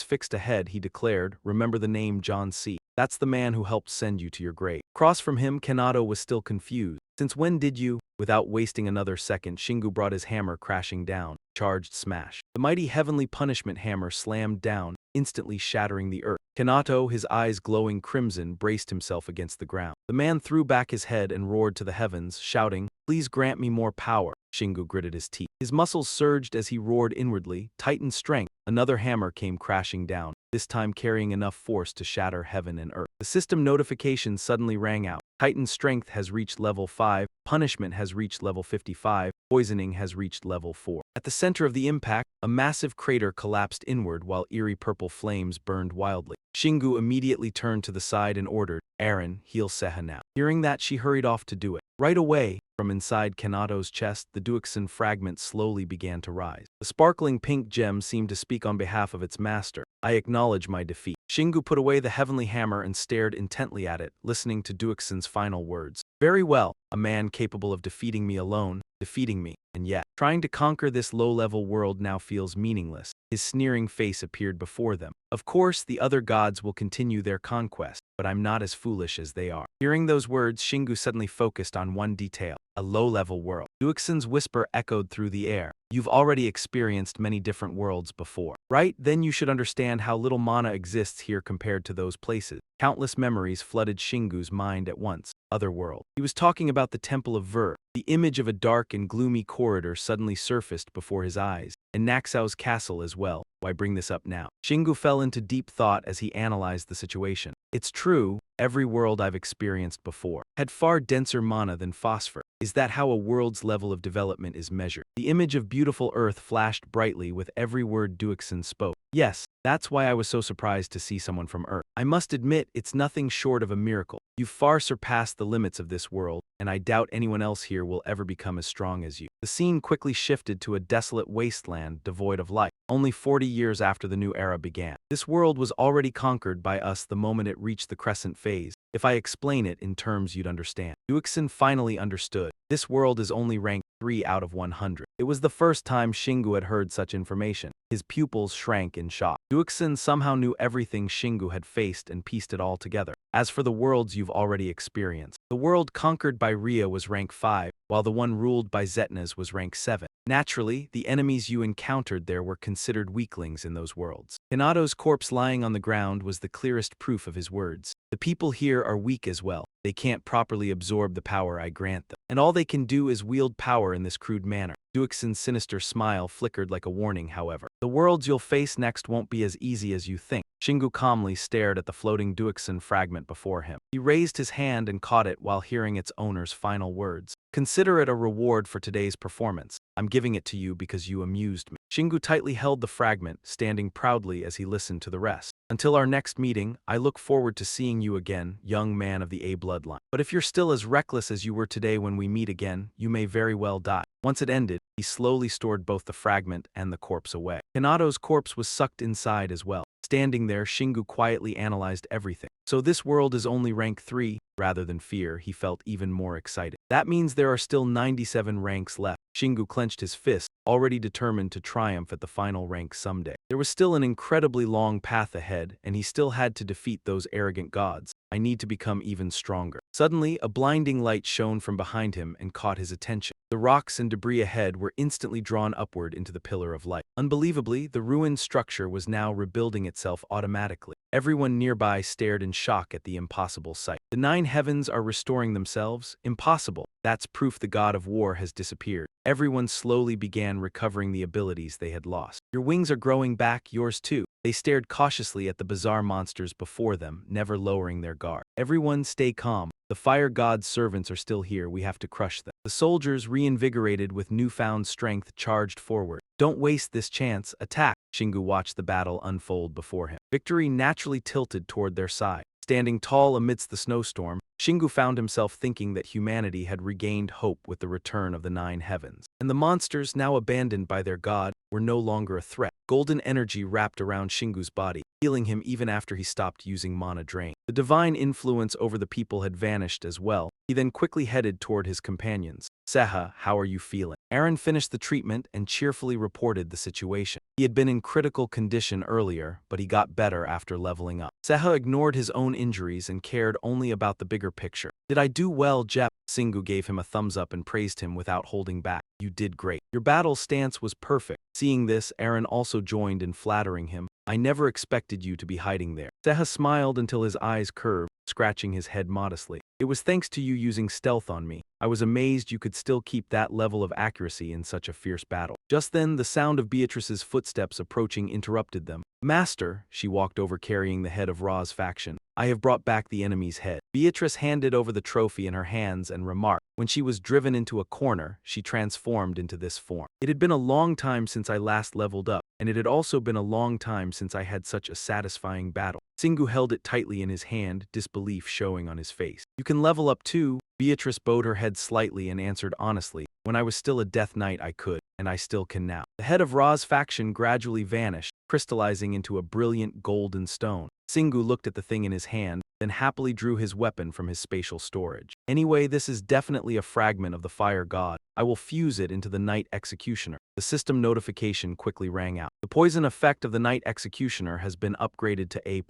fixed ahead, he declared, remember the name John C. That's the man who helped send you to your grave. Across from him, Kanato was still confused. Since when did you? Without wasting another second, Shingu brought his hammer crashing down. Charged smash. The mighty heavenly punishment hammer slammed down, instantly shattering the earth. Kanato, his eyes glowing crimson, braced himself against the ground. The man threw back his head and roared to the heavens, shouting, please grant me more power. Shingu gritted his teeth. His muscles surged as he roared inwardly, Titan strength. Another hammer came crashing down, this time carrying enough force to shatter heaven and earth. The system notification suddenly rang out. Titan strength has reached level 5, punishment has reached level 55, poisoning has reached level 4. At the center of the impact, a massive crater collapsed inward while eerie purple flames burned wildly. Shingu immediately turned to the side and ordered, Aaron, heal Seha now. Hearing that, she hurried off to do it. Right away, from inside Kanato's chest, the Duixin fragment slowly began to rise. The sparkling pink gem seemed to speak on behalf of its master. I acknowledge my defeat. Shingu put away the heavenly hammer and stared intently at it, listening to Duixin's final words. Very well, a man capable of defeating me alone, defeating me, and yet, trying to conquer this low-level world now feels meaningless. His sneering face appeared before them. Of course, the other gods will continue their conquest, but I'm not as foolish as they are. Hearing those words, Shingu suddenly focused on one detail. A low-level world. Duixin's whisper echoed through the air. You've already experienced many different worlds before, right? Then you should understand how little mana exists here compared to those places. Countless memories flooded Shingu's mind at once. Other world. He was talking about the Temple of Ver. The image of a dark and gloomy corridor suddenly surfaced before his eyes, and Naxao's castle as well. Why bring this up now? Shingu fell into deep thought as he analyzed the situation. It's true, every world I've experienced before had far denser mana than phosphor. Is that how a world's level of development is measured? The image of beautiful Earth flashed brightly with every word Duixin spoke. Yes, that's why I was so surprised to see someone from Earth. I must admit, it's nothing short of a miracle. You've far surpassed the limits of this world, and I doubt anyone else here will ever become as strong as you. The scene quickly shifted to a desolate wasteland devoid of life. Only 40 years after the new era began. This world was already conquered by us the moment it reached the crescent phase. If I explain it in terms you'd understand. Duixin finally understood. This world is only ranked 3 out of 100. It was the first time Shingu had heard such information. His pupils shrank in shock. Duixin somehow knew everything Shingu had faced and pieced it all together. As for the worlds you've already experienced, the world conquered by Ria was rank 5, while the one ruled by Zetnas was rank 7. Naturally, the enemies you encountered there were considered weaklings in those worlds. Hinato's corpse lying on the ground was the clearest proof of his words. The people here are weak as well. They can't properly absorb the power I grant them. And all they can do is wield power in this crude manner. Duixin's sinister smile flickered like a warning, however. The worlds you'll face next won't be as easy as you think. Shingu calmly stared at the floating Duixin fragment before him. He raised his hand and caught it while hearing its owner's final words. Consider it a reward for today's performance. I'm giving it to you because you amused me. Shingu tightly held the fragment, standing proudly as he listened to the rest. Until our next meeting, I look forward to seeing you again, young man of the A bloodline. But if you're still as reckless as you were today when we meet again, you may very well die. Once it ended, he slowly stored both the fragment and the corpse away. Kanato's corpse was sucked inside as well. Standing there, Shingu quietly analyzed everything. So this world is only rank 3, rather than fear, he felt even more excited. That means there are still 97 ranks left. Shingu clenched his fist, already determined to triumph at the final rank someday. There was still an incredibly long path ahead, and he still had to defeat those arrogant gods. I need to become even stronger. Suddenly, a blinding light shone from behind him and caught his attention. The rocks and debris ahead were instantly drawn upward into the pillar of light. Unbelievably, the ruined structure was now rebuilding itself automatically. Everyone nearby stared in shock at the impossible sight. The 9 heavens are restoring themselves? Impossible. That's proof the god of war has disappeared. Everyone slowly began recovering the abilities they had lost. Your wings are growing back, yours too. They stared cautiously at the bizarre monsters before them, never lowering their guard. Everyone stay calm. The fire god's servants are still here, we have to crush them. The soldiers, reinvigorated with newfound strength, charged forward. Don't waste this chance, attack! Shingu watched the battle unfold before him. Victory naturally tilted toward their side. Standing tall amidst the snowstorm, Shingu found himself thinking that humanity had regained hope with the return of the 9 heavens. And the monsters, now abandoned by their god, were no longer a threat. Golden energy wrapped around Shingu's body, healing him even after he stopped using mana drain. The divine influence over the people had vanished as well. He then quickly headed toward his companions. Seha, how are you feeling? Aaron finished the treatment and cheerfully reported the situation. He had been in critical condition earlier, but he got better after leveling up. Seha ignored his own injuries and cared only about the bigger picture. Did I do well, Jep? Singu gave him a thumbs up and praised him without holding back. You did great. Your battle stance was perfect. Seeing this, Aaron also joined in flattering him. I never expected you to be hiding there. Seha smiled until his eyes curved, scratching his head modestly. It was thanks to you using stealth on me. I was amazed you could still keep that level of accuracy in such a fierce battle. Just then, the sound of Beatrice's footsteps approaching interrupted them. Master, she walked over carrying the head of Ra's faction. I have brought back the enemy's head. Beatrice handed over the trophy in her hands and remarked, when she was driven into a corner, she transformed into this form. It had been a long time since I last leveled up, and it had also been a long time since I had such a satisfying battle. Singu held it tightly in his hand, disbelief showing on his face. You can level up too. Beatrice bowed her head slightly and answered honestly, when I was still a Death Knight I could, and I still can now. The head of Ra's faction gradually vanished, crystallizing into a brilliant golden stone. Singu looked at the thing in his hand, then happily drew his weapon from his spatial storage. Anyway, this is definitely a fragment of the fire god. I will fuse it into the Night Executioner. The system notification quickly rang out. The poison effect of the Night Executioner has been upgraded to A+.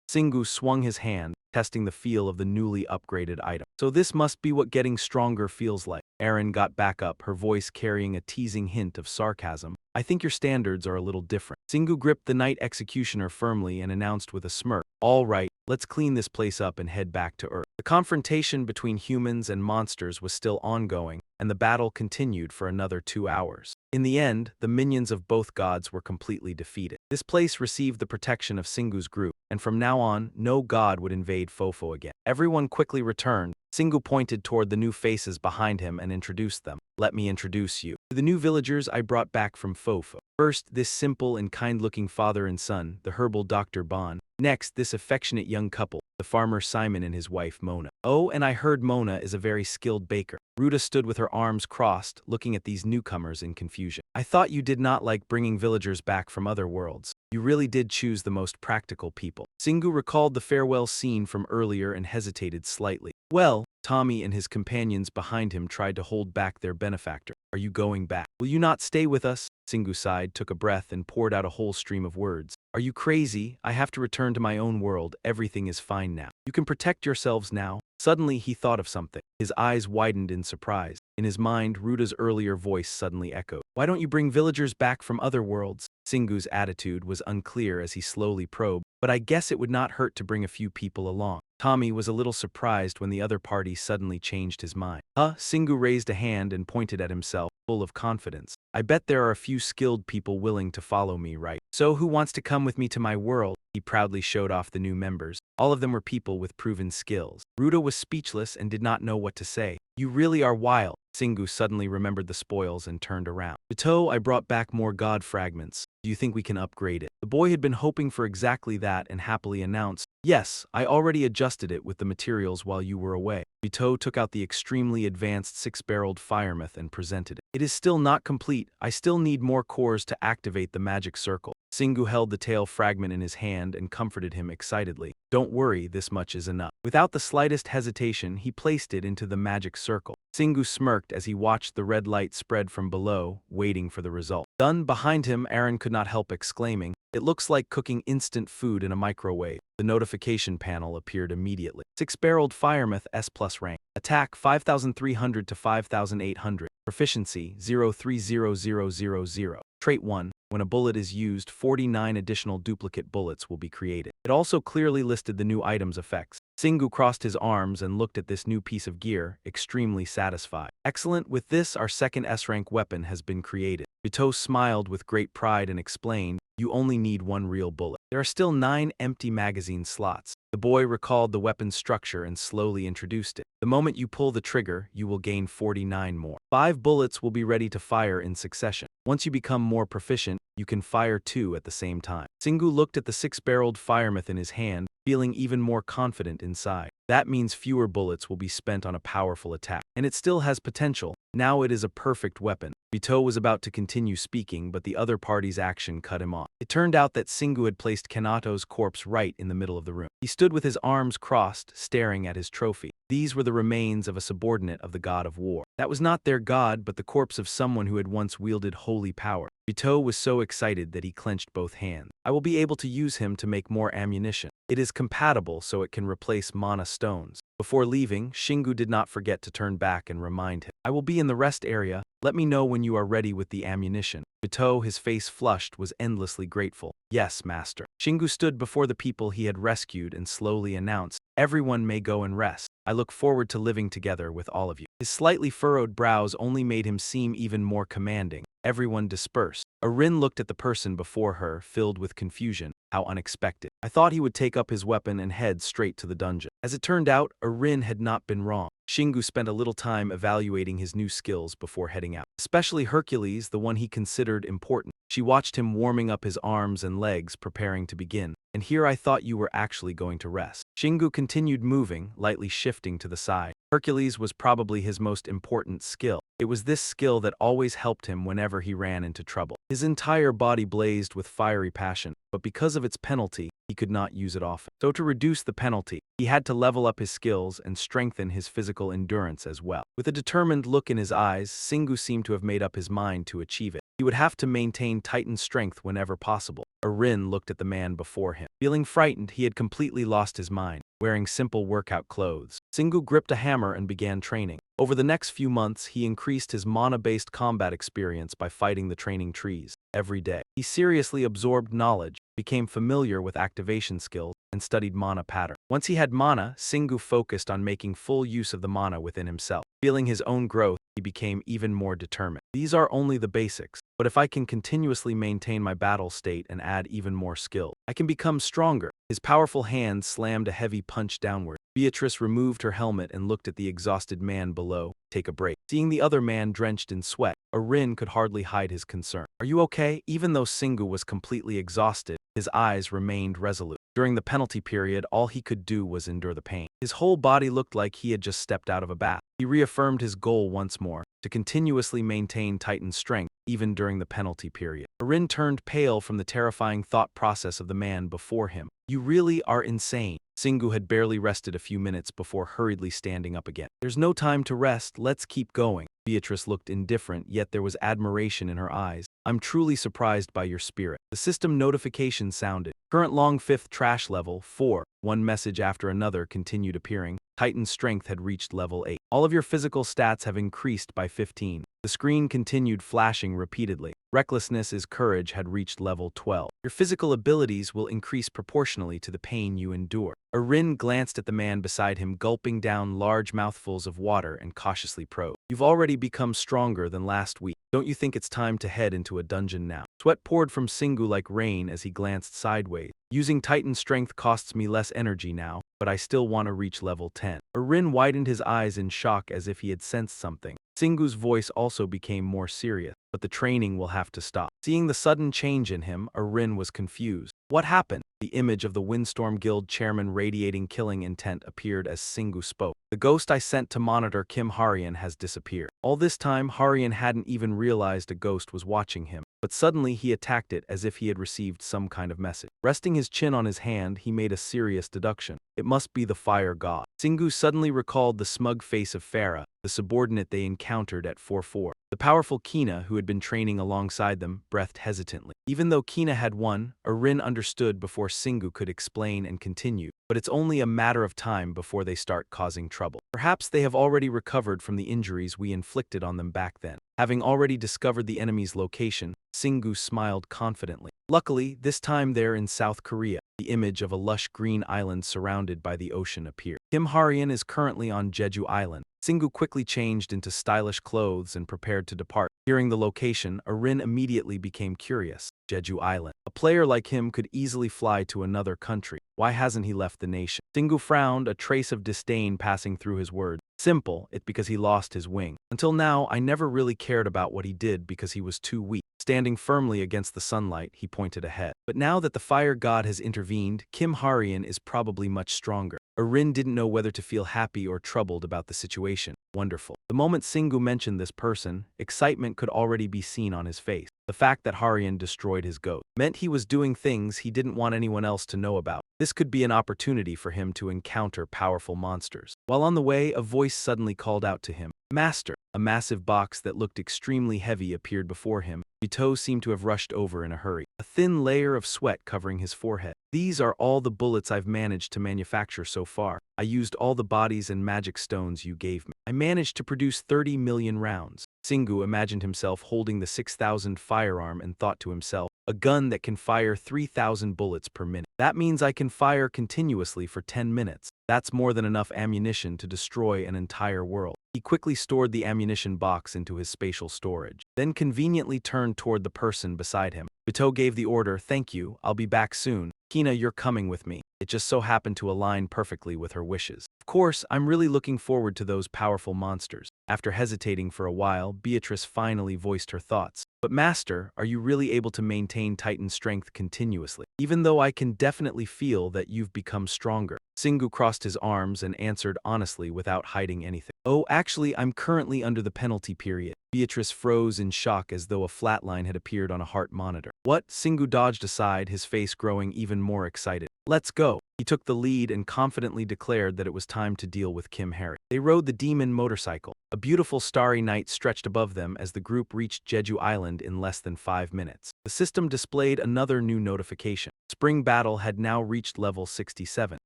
Singu swung his hand, testing the feel of the newly upgraded item. So this must be what getting stronger feels like. Erin got back up, her voice carrying a teasing hint of sarcasm. I think your standards are a little different. Singu gripped the Night Executioner firmly and announced with a smirk, all right, let's clean this place up and head back to Earth. The confrontation between humans and monsters was still ongoing, and the battle continued for another 2 hours. In the end, the minions of both gods were completely defeated. This place received the protection of Singu's group, and from now on, no god would invade Fofo again. Everyone quickly returned. Singu pointed toward the new faces behind him and introduced them. Let me introduce you to the new villagers I brought back from Fofo. First, this simple and kind-looking father and son, the herbal Dr. Bon. Next, this affectionate young couple, the farmer Simon and his wife Mona. Oh, and I heard Mona is a very skilled baker. Ruta stood with her arms crossed, looking at these newcomers in confusion. I thought you did not like bringing villagers back from other worlds. You really did choose the most practical people. Singu recalled the farewell scene from earlier and hesitated slightly. Well, Tommy and his companions behind him tried to hold back their benefactor. Are you going back? Will you not stay with us? Singu sighed, took a breath, and poured out a whole stream of words. Are you crazy? I have to return to my own world. Everything is fine now. You can protect yourselves now. Suddenly, he thought of something. His eyes widened in surprise. In his mind, Ruta's earlier voice suddenly echoed. Why don't you bring villagers back from other worlds? Singu's attitude was unclear as he slowly probed, but I guess it would not hurt to bring a few people along. Tommy was a little surprised when the other party suddenly changed his mind. Singu raised a hand and pointed at himself, full of confidence. I bet there are a few skilled people willing to follow me, right? So who wants to come with me to my world? He proudly showed off the new members. All of them were people with proven skills. Ruta was speechless and did not know what to say. You really are wild. Singu suddenly remembered the spoils and turned around. Bito, I brought back more god fragments. Do you think we can upgrade it? The boy had been hoping for exactly that and happily announced, yes, I already adjusted it with the materials while you were away. Bito took out the extremely advanced six-barreled firemyth and presented it. It is still not complete. I still need more cores to activate the magic circle. Singu held the tail fragment in his hand and comforted him excitedly. Don't worry, this much is enough. Without the slightest hesitation, he placed it into the magic circle. Singu smirked as he watched the red light spread from below, waiting for the result. Done behind him, Aaron could not help exclaiming, it looks like cooking instant food in a microwave. The notification panel appeared immediately. Six-barreled firemyth S+ rank. Attack 5,300 to 5,800. Proficiency 030000. Trait 1. When a bullet is used, 49 additional duplicate bullets will be created. It also clearly listed the new item's effects. Singu crossed his arms and looked at this new piece of gear, extremely satisfied. Excellent, with this our second S-rank weapon has been created. Bito smiled with great pride and explained, you only need one real bullet. There are still 9 empty magazine slots. The boy recalled the weapon's structure and slowly introduced it. The moment you pull the trigger, you will gain 49 more. 5 bullets will be ready to fire in succession. Once you become more proficient, you can fire 2 at the same time. Singu looked at the six-barreled firemyth in his hand, feeling even more confident inside. That means fewer bullets will be spent on a powerful attack. And it still has potential. Now it is a perfect weapon. Bito was about to continue speaking, but the other party's action cut him off. It turned out that Singu had placed Kanato's corpse right in the middle of the room. He stood with his arms crossed, staring at his trophy. These were the remains of a subordinate of the god of war. That was not their god, but the corpse of someone who had once wielded holy power. Bito was so excited that he clenched both hands. I will be able to use him to make more ammunition. It is compatible, so it can replace mana stones. Before leaving, Shingu did not forget to turn back and remind him. I will be in the rest area. Let me know when you are ready with the ammunition. Bito, his face flushed, was endlessly grateful. Yes, master. Shingu stood before the people he had rescued and slowly announced, everyone may go and rest. I look forward to living together with all of you. His slightly furrowed brows only made him seem even more commanding. Everyone dispersed. Arin looked at the person before her, filled with confusion. How unexpected. I thought he would take up his weapon and head straight to the dungeon. As it turned out, Arin had not been wrong. Shingu spent a little time evaluating his new skills before heading out. Especially Hercules, the one he considered important. She watched him warming up his arms and legs, preparing to begin. And here I thought you were actually going to rest. Shingu continued moving, lightly shifting to the side. Hercules was probably his most important skill. It was this skill that always helped him whenever he ran into trouble. His entire body blazed with fiery passion, but because of its penalty, he could not use it often. So to reduce the penalty, he had to level up his skills and strengthen his physical endurance as well. With a determined look in his eyes, Singu seemed to have made up his mind to achieve it. He would have to maintain Titan strength whenever possible. Arin looked at the man before him. Feeling frightened, he had completely lost his mind. Wearing simple workout clothes, Singu gripped a hammer and began training. Over the next few months, he increased his mana-based combat experience by fighting the training trees every day. He seriously absorbed knowledge, became familiar with activation skills, and studied mana pattern. Once he had mana, Singu focused on making full use of the mana within himself. Feeling his own growth, he became even more determined. These are only the basics, but if I can continuously maintain my battle state and add even more skill, I can become stronger. His powerful hand slammed a heavy punch downward. Beatrice removed her helmet and looked at the exhausted man below. Take a break. Seeing the other man drenched in sweat, Arin could hardly hide his concern. Are you okay? Even though Singu was completely exhausted, his eyes remained resolute. During the penalty period, all he could do was endure the pain. His whole body looked like he had just stepped out of a bath. He reaffirmed his goal once more, to continuously maintain Titan strength, even during the penalty period. Arin turned pale from the terrifying thought process of the man before him. You really are insane. Singu had barely rested a few minutes before hurriedly standing up again. There's no time to rest, let's keep going. Beatrice looked indifferent, yet there was admiration in her eyes. I'm truly surprised by your spirit. The system notification sounded. Current long 5th trash level, 4. One message after another continued appearing. Titan strength had reached level 8. All of your physical stats have increased by 15. The screen continued flashing repeatedly. Recklessness is courage had reached level 12. Your physical abilities will increase proportionally to the pain you endure. Arin glanced at the man beside him, gulping down large mouthfuls of water and cautiously probed. You've already become stronger than last week. Don't you think it's time to head into a dungeon now? Sweat poured from Singu like rain as he glanced sideways. Using Titan strength costs me less energy now, but I still want to reach level 10. Rin widened his eyes in shock as if he had sensed something. Singu's voice also became more serious, but the training will have to stop. Seeing the sudden change in him, Rin was confused. What happened? The image of the Windstorm Guild chairman radiating killing intent appeared as Singu spoke. The ghost I sent to monitor Kim Harian has disappeared. All this time, Harian hadn't even realized a ghost was watching him, but suddenly he attacked it as if he had received some kind of message. Resting his chin on his hand, he made a serious deduction. It must be the fire god. Singu suddenly recalled the smug face of Farah, the subordinate they encountered at 4-4. The powerful Kina, who had been training alongside them, breathed hesitantly. Even though Kina had won, Rin understood before Singu could explain and continue, but it's only a matter of time before they start causing trouble. Perhaps they have already recovered from the injuries we inflicted on them back then. Having already discovered the enemy's location, Singu smiled confidently. Luckily, this time they're in South Korea. The image of a lush green island surrounded by the ocean appeared. Kim Harian is currently on Jeju Island. Singu quickly changed into stylish clothes and prepared to depart. Hearing the location, Rin immediately became curious. Jeju Island. A player like him could easily fly to another country. Why hasn't he left the nation? Singu frowned, a trace of disdain passing through his words. Simple, it's because he lost his wing. Until now, I never really cared about what he did because he was too weak. Standing firmly against the sunlight, he pointed ahead. But now that the fire god has intervened, Kim Harian is probably much stronger. Rin didn't know whether to feel happy or troubled about the situation. Wonderful. The moment Singu mentioned this person, excitement could already be seen on his face. The fact that Harian destroyed his goat meant he was doing things he didn't want anyone else to know about. This could be an opportunity for him to encounter powerful monsters. While on the way, a voice suddenly called out to him. Master! A massive box that looked extremely heavy appeared before him. Vito seemed to have rushed over in a hurry, a thin layer of sweat covering his forehead. These are all the bullets I've managed to manufacture so far. I used all the bodies and magic stones you gave me. I managed to produce 30 million rounds. Singu imagined himself holding the 6,000 firearm and thought to himself, a gun that can fire 3,000 bullets per minute. That means I can fire continuously for 10 minutes. That's more than enough ammunition to destroy an entire world. He quickly stored the ammunition box into his spatial storage, then conveniently turned toward the person beside him. Vito gave the order, thank you, I'll be back soon. Kina, you're coming with me. It just so happened to align perfectly with her wishes. Of course, I'm really looking forward to those powerful monsters. After hesitating for a while, Beatrice finally voiced her thoughts. But Master, are you really able to maintain Titan strength continuously? Even though I can definitely feel that you've become stronger. Singu crossed his arms and answered honestly without hiding anything. Oh, actually, I'm currently under the penalty period. Beatrice froze in shock as though a flat line had appeared on a heart monitor. What? Singu dodged aside, his face growing even more excited. Let's go. He took the lead and confidently declared that it was time to deal with Kim Harry. They rode the demon motorcycle. A beautiful starry night stretched above them as the group reached Jeju Island in less than 5 minutes. The system displayed another new notification. Spring Battle had now reached level 67.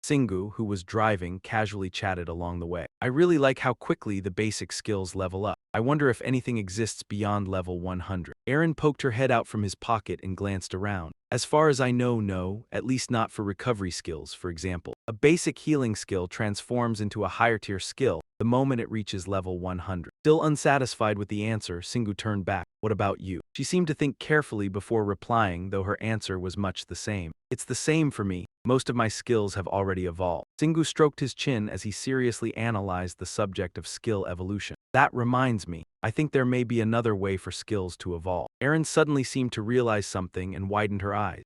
Singu, who was driving, casually chatted along the way. I really like how quickly the basic skills level up. I wonder if anything exists beyond level 100. Aaron poked her head out from his pocket and glanced around. As far as I know, no, at least not for recovery skills, for example. A basic healing skill transforms into a higher tier skill the moment it reaches level 100. Still unsatisfied with the answer, Singu turned back. What about you? She seemed to think carefully before replying, though her answer was much the same. It's the same for me. Most of my skills have already evolved. Singu stroked his chin as he seriously analyzed the subject of skill evolution. That reminds me, I think there may be another way for skills to evolve. Erin suddenly seemed to realize something and widened her eyes.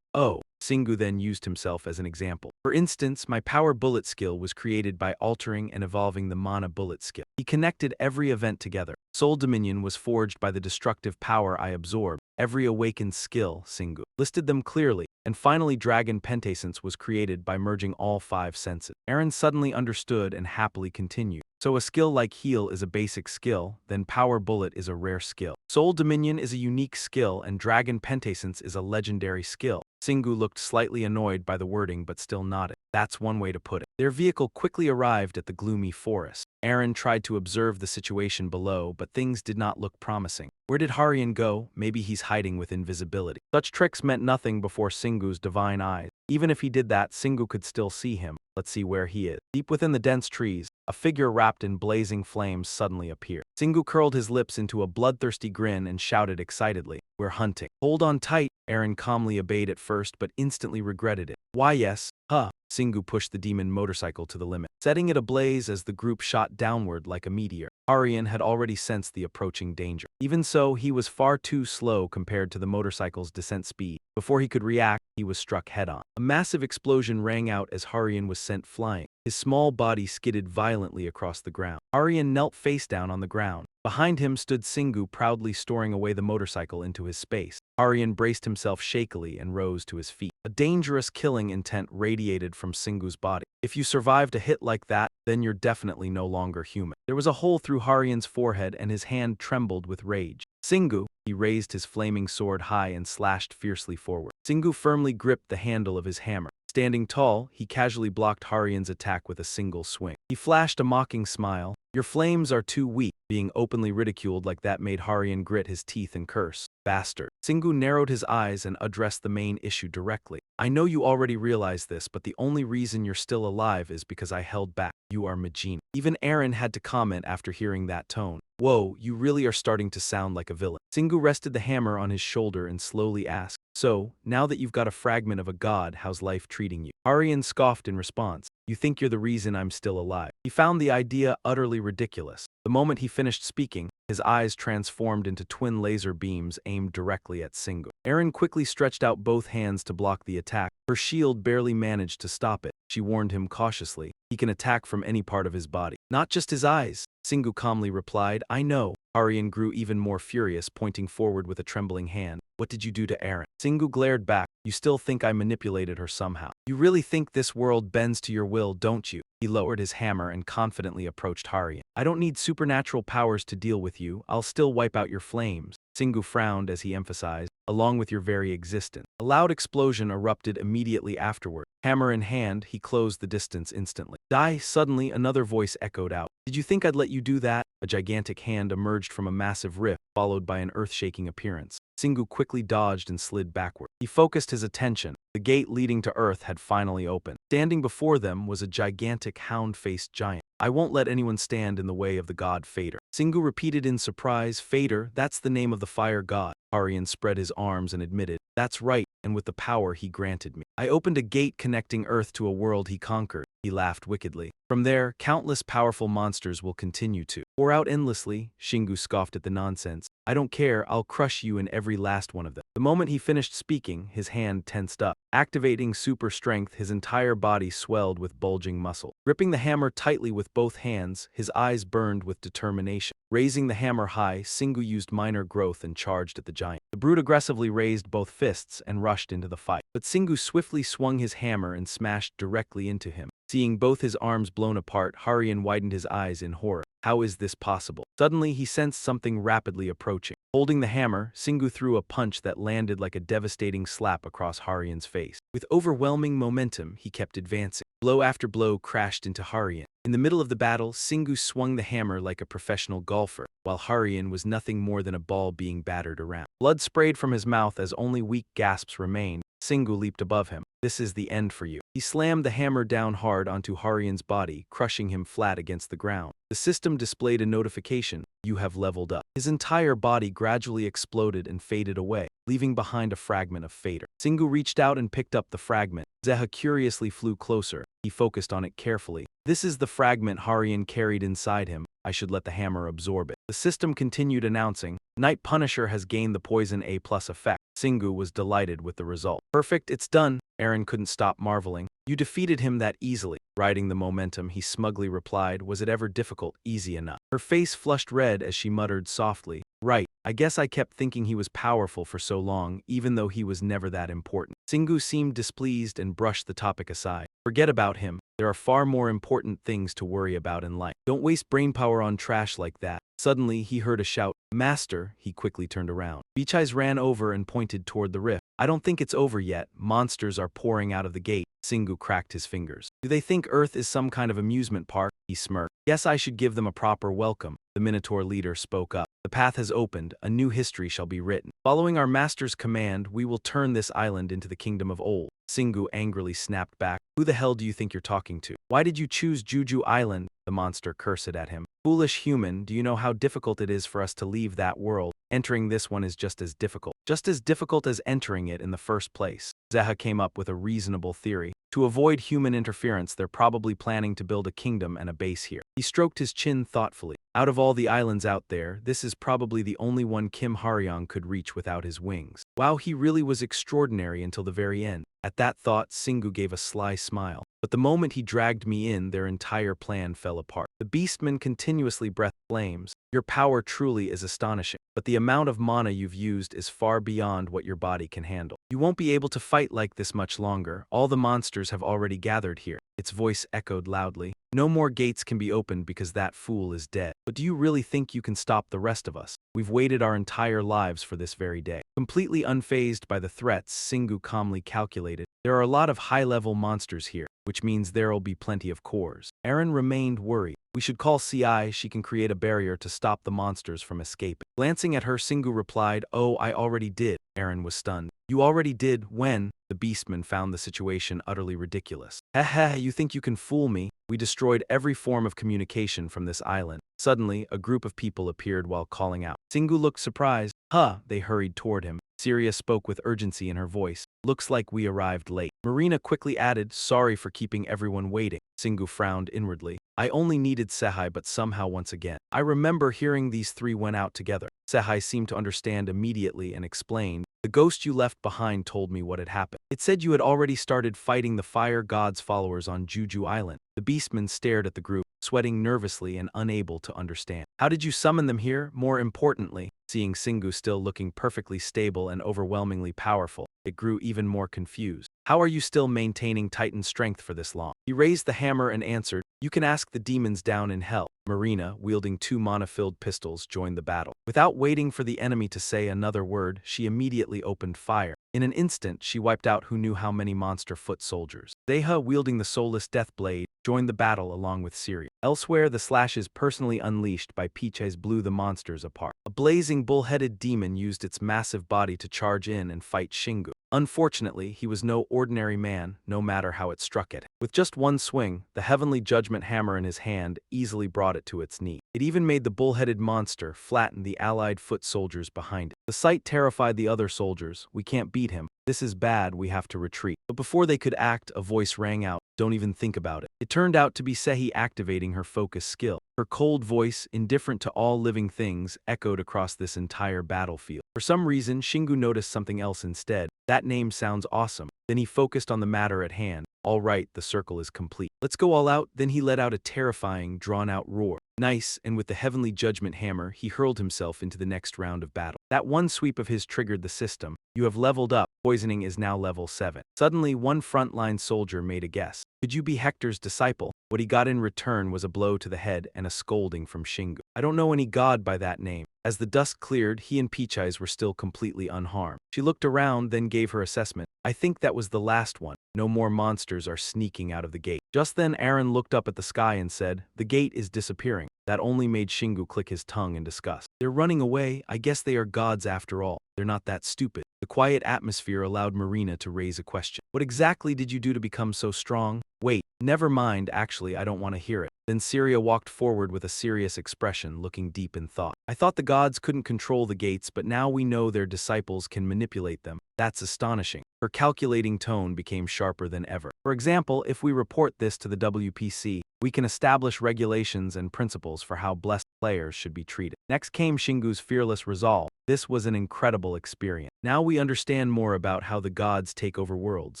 Oh. Singu then used himself as an example. For instance, my power bullet skill was created by altering and evolving the mana bullet skill. He connected every event together. Soul Dominion was forged by the destructive power I absorbed. Every awakened skill, Singu listed them clearly, and finally Dragon Pentessence was created by merging all 5 senses. Aaron suddenly understood and happily continued. So a skill like Heal is a basic skill, then Power Bullet is a rare skill. Soul Dominion is a unique skill, and Dragon Pentessence is a legendary skill. Singu looked slightly annoyed by the wording but still nodded. That's one way to put it. Their vehicle quickly arrived at the gloomy forest. Aaron tried to observe the situation below, but things did not look promising. Where did Harian go? Maybe he's hiding with invisibility. Such tricks meant nothing before Singu's divine eyes. Even if he did that, Singu could still see him. let's see where he is. Deep within the dense trees, a figure wrapped in blazing flames suddenly appeared. Singu curled his lips into a bloodthirsty grin and shouted excitedly, "We're hunting." "Hold on tight," Aaron calmly obeyed at first but instantly regretted it. "Why yes, huh?" Singu pushed the demon motorcycle to the limit, setting it ablaze as the group shot downward like a meteor. Aryan had already sensed the approaching danger. Even so, he was far too slow compared to the motorcycle's descent speed. Before he could react, he was struck head-on. A massive explosion rang out as Aryan was sent flying. His small body skidded violently across the ground. Aryan knelt face down on the ground. Behind him stood Singu, proudly storing away the motorcycle into his space. Aryan braced himself shakily and rose to his feet. A dangerous killing intent radiated from Singu's body. If you survived a hit like that, then you're definitely no longer human. There was a hole through Aryan's forehead and his hand trembled with rage. Singu, he raised his flaming sword high and slashed fiercely forward. Singu firmly gripped the handle of his hammer. Standing tall, he casually blocked Aryan's attack with a single swing. He flashed a mocking smile. "Your flames are too weak." Being openly ridiculed like that made Aryan grit his teeth and curse. "Bastard." Singu narrowed his eyes and addressed the main issue directly. "I know you already realize this, but the only reason you're still alive is because I held back. You are Majin." Even Aaron had to comment after hearing that tone. "Whoa, you really are starting to sound like a villain." Singu rested the hammer on his shoulder and slowly asked, "So, now that you've got a fragment of a god, how's life treating you?" Aryan scoffed in response. "You think you're the reason I'm still alive." He found the idea utterly ridiculous. The moment he finished speaking, his eyes transformed into twin laser beams aimed directly at Singu. Aaron quickly stretched out both hands to block the attack. Her shield barely managed to stop it. She warned him cautiously, "He can attack from any part of his body, not just his eyes." Singu calmly replied, "I know." Aryan grew even more furious, pointing forward with a trembling hand. "What did you do to Aaron?" Singu glared back. "You still think I manipulated her somehow? You really think this world bends to your will, don't you?" He lowered his hammer and confidently approached Aryan. "I don't need supernatural powers to deal with you. I'll still wipe out your flames." Singu frowned as he emphasized, "along with your very existence." A loud explosion erupted immediately afterward. Hammer in hand, he closed the distance instantly. "Die!" Suddenly, another voice echoed out. "Did you think I'd let you do that?" A gigantic hand emerged from a massive rift, followed by an earth-shaking appearance. Singu quickly dodged and slid backward. He focused his attention. The gate leading to Earth had finally opened. Standing before them was a gigantic hound-faced giant. "I won't let anyone stand in the way of the god Fader." Singu repeated in surprise, "Fader, that's the name of the fire god." Aryan spread his arms and admitted, "That's right, and with the power he granted me. I opened a gate connecting Earth to a world he conquered." He laughed wickedly. "From there, countless powerful monsters will continue to pour out endlessly." Shingu scoffed at the nonsense. "I don't care, I'll crush you in every last one of them." The moment he finished speaking, his hand tensed up. Activating super strength, his entire body swelled with bulging muscle. Gripping the hammer tightly with both hands, his eyes burned with determination. Raising the hammer high, Singu used minor growth and charged at the giant. The brute aggressively raised both fists and rushed into the fight. But Singu swiftly swung his hammer and smashed directly into him. Seeing both his arms blown apart, Aryan widened his eyes in horror. How is this possible? Suddenly, he sensed something rapidly approaching. Holding the hammer, Singu threw a punch that landed like a devastating slap across Aryan's face. With overwhelming momentum, he kept advancing. Blow after blow crashed into Aryan. In the middle of the battle, Singu swung the hammer like a professional golfer, while Aryan was nothing more than a ball being battered around. Blood sprayed from his mouth as only weak gasps remained. Singu leaped above him. "This is the end for you." He slammed the hammer down hard onto Aryan's body, crushing him flat against the ground. The system displayed a notification, "You have leveled up." His entire body gradually exploded and faded away, leaving behind a fragment of Fader. Singu reached out and picked up the fragment. Zeha curiously flew closer. He focused on it carefully. "This is the fragment Aryan carried inside him. I should let the hammer absorb it." The system continued announcing, "Night Punisher has gained the poison A+ effect." Singu was delighted with the result. "Perfect, it's done." Aaron couldn't stop marveling. "You defeated him that easily." Riding the momentum, he smugly replied, "Was it ever difficult? Easy enough." Her face flushed red as she muttered softly, "Right, I guess I kept thinking he was powerful for so long, even though he was never that important." Singu seemed displeased and brushed the topic aside. "Forget about him. There are far more important things to worry about in life. Don't waste brainpower on trash like that." Suddenly, he heard a shout, "Master!" He quickly turned around. Beach Eyes ran over and pointed toward the rift. "I don't think it's over yet. Monsters are pouring out of the gate." Singu cracked his fingers. Do they think Earth is some kind of amusement park? He smirked. Guess I should give them a proper welcome. The Minotaur leader spoke up. The path has opened, a new history shall be written. Following our master's command, we will turn this island into the kingdom of old. Singu angrily snapped back. Who the hell do you think you're talking to? Why did you choose Juju Island? The monster cursed at him. Foolish human, do you know how difficult it is for us to leave that world? Entering this one is just as difficult as entering it in the first place. Zeha came up with a reasonable theory. To avoid human interference, they're probably planning to build a kingdom and a base here. He stroked his chin thoughtfully. Out of all the islands out there, this is probably the only one Kim Haryong could reach without his wings. Wow, he really was extraordinary until the very end. At that thought, Singu gave a sly smile. But the moment he dragged me in, their entire plan fell apart. The beastman continuously breathed flames. Your power truly is astonishing, but the amount of mana you've used is far beyond what your body can handle. You won't be able to fight like this much longer. All the monsters have already gathered here. Its voice echoed loudly. No more gates can be opened because that fool is dead. But do you really think you can stop the rest of us? We've waited our entire lives for this very day. Completely unfazed by the threats, Singu calmly calculated. There are a lot of high-level monsters here, which means there'll be plenty of cores. Aaron remained worried. We should call CI, she can create a barrier to stop the monsters from escaping. Glancing at her, Singu replied, Oh, I already did. Aaron was stunned. You already did? When? The beastman found the situation utterly ridiculous. Heh, you think you can fool me? We destroyed every form of communication from this island. Suddenly, a group of people appeared while calling out. Singu looked surprised. Huh, they hurried toward him. Syria spoke with urgency in her voice. Looks like we arrived late. Marina quickly added, Sorry for keeping everyone waiting. Singu frowned inwardly. I only needed Sehai, but somehow once again. I remember hearing these three went out together. Sehai seemed to understand immediately and explained, The ghost you left behind told me what had happened. It said you had already started fighting the fire god's followers on Juju Island. The beastman stared at the group, sweating nervously and unable to understand. How did you summon them here? More importantly, seeing Singu still looking perfectly stable and overwhelmingly powerful, it grew even more confused. How are you still maintaining Titan strength for this long? He raised the hammer and answered, You can ask the demons down in hell. Marina, wielding 2 mana-filled pistols, joined the battle. Without waiting for the enemy to say another word, she immediately opened fire. In an instant, she wiped out who knew how many monster foot soldiers. Zeha, wielding the soulless death blade, joined the battle along with Syria. Elsewhere, the slashes personally unleashed by Piches blew the monsters apart. A blazing bull-headed demon used its massive body to charge in and fight Shingu. Unfortunately, he was no ordinary man, no matter how it struck at him. With just one swing, the heavenly judgment hammer in his hand easily brought it to its knee. It even made the bull-headed monster flatten the allied foot soldiers behind it. The sight terrified the other soldiers. We can't beat him. This is bad, we have to retreat. But before they could act, a voice rang out. Don't even think about it. It turned out to be Sehi activating her focus skill. Her cold voice, indifferent to all living things, echoed across this entire battlefield. For some reason, Shingu noticed something else instead. That name sounds awesome. Then he focused on the matter at hand. All right, the circle is complete. Let's go all out. Then he let out a terrifying, drawn-out roar. Nice, and with the heavenly judgment hammer, he hurled himself into the next round of battle. That one sweep of his triggered the system. You have leveled up. Poisoning is now level 7. Suddenly, one frontline soldier made a guess. Could you be Hector's disciple? What he got in return was a blow to the head and a scolding from Shingu. I don't know any god by that name. As the dust cleared, he and Peach Eyes were still completely unharmed. She looked around, then gave her assessment. I think that was the last one. No more monsters are sneaking out of the gate. Just then, Aaron looked up at the sky and said, The gate is disappearing. That only made Shingu click his tongue in disgust. They're running away. I guess they are gods after all. They're not that stupid. The quiet atmosphere allowed Marina to raise a question. What exactly did you do to become so strong? Wait, never mind, actually, I don't want to hear it. Then Syria walked forward with a serious expression, looking deep in thought. I thought the gods couldn't control the gates, but now we know their disciples can manipulate them. That's astonishing. Her calculating tone became sharper than ever. For example, if we report this to the WPC, we can establish regulations and principles for how blessed players should be treated. Next came Shingu's fearless resolve. This was an incredible experience. Now we understand more about how the gods take over worlds.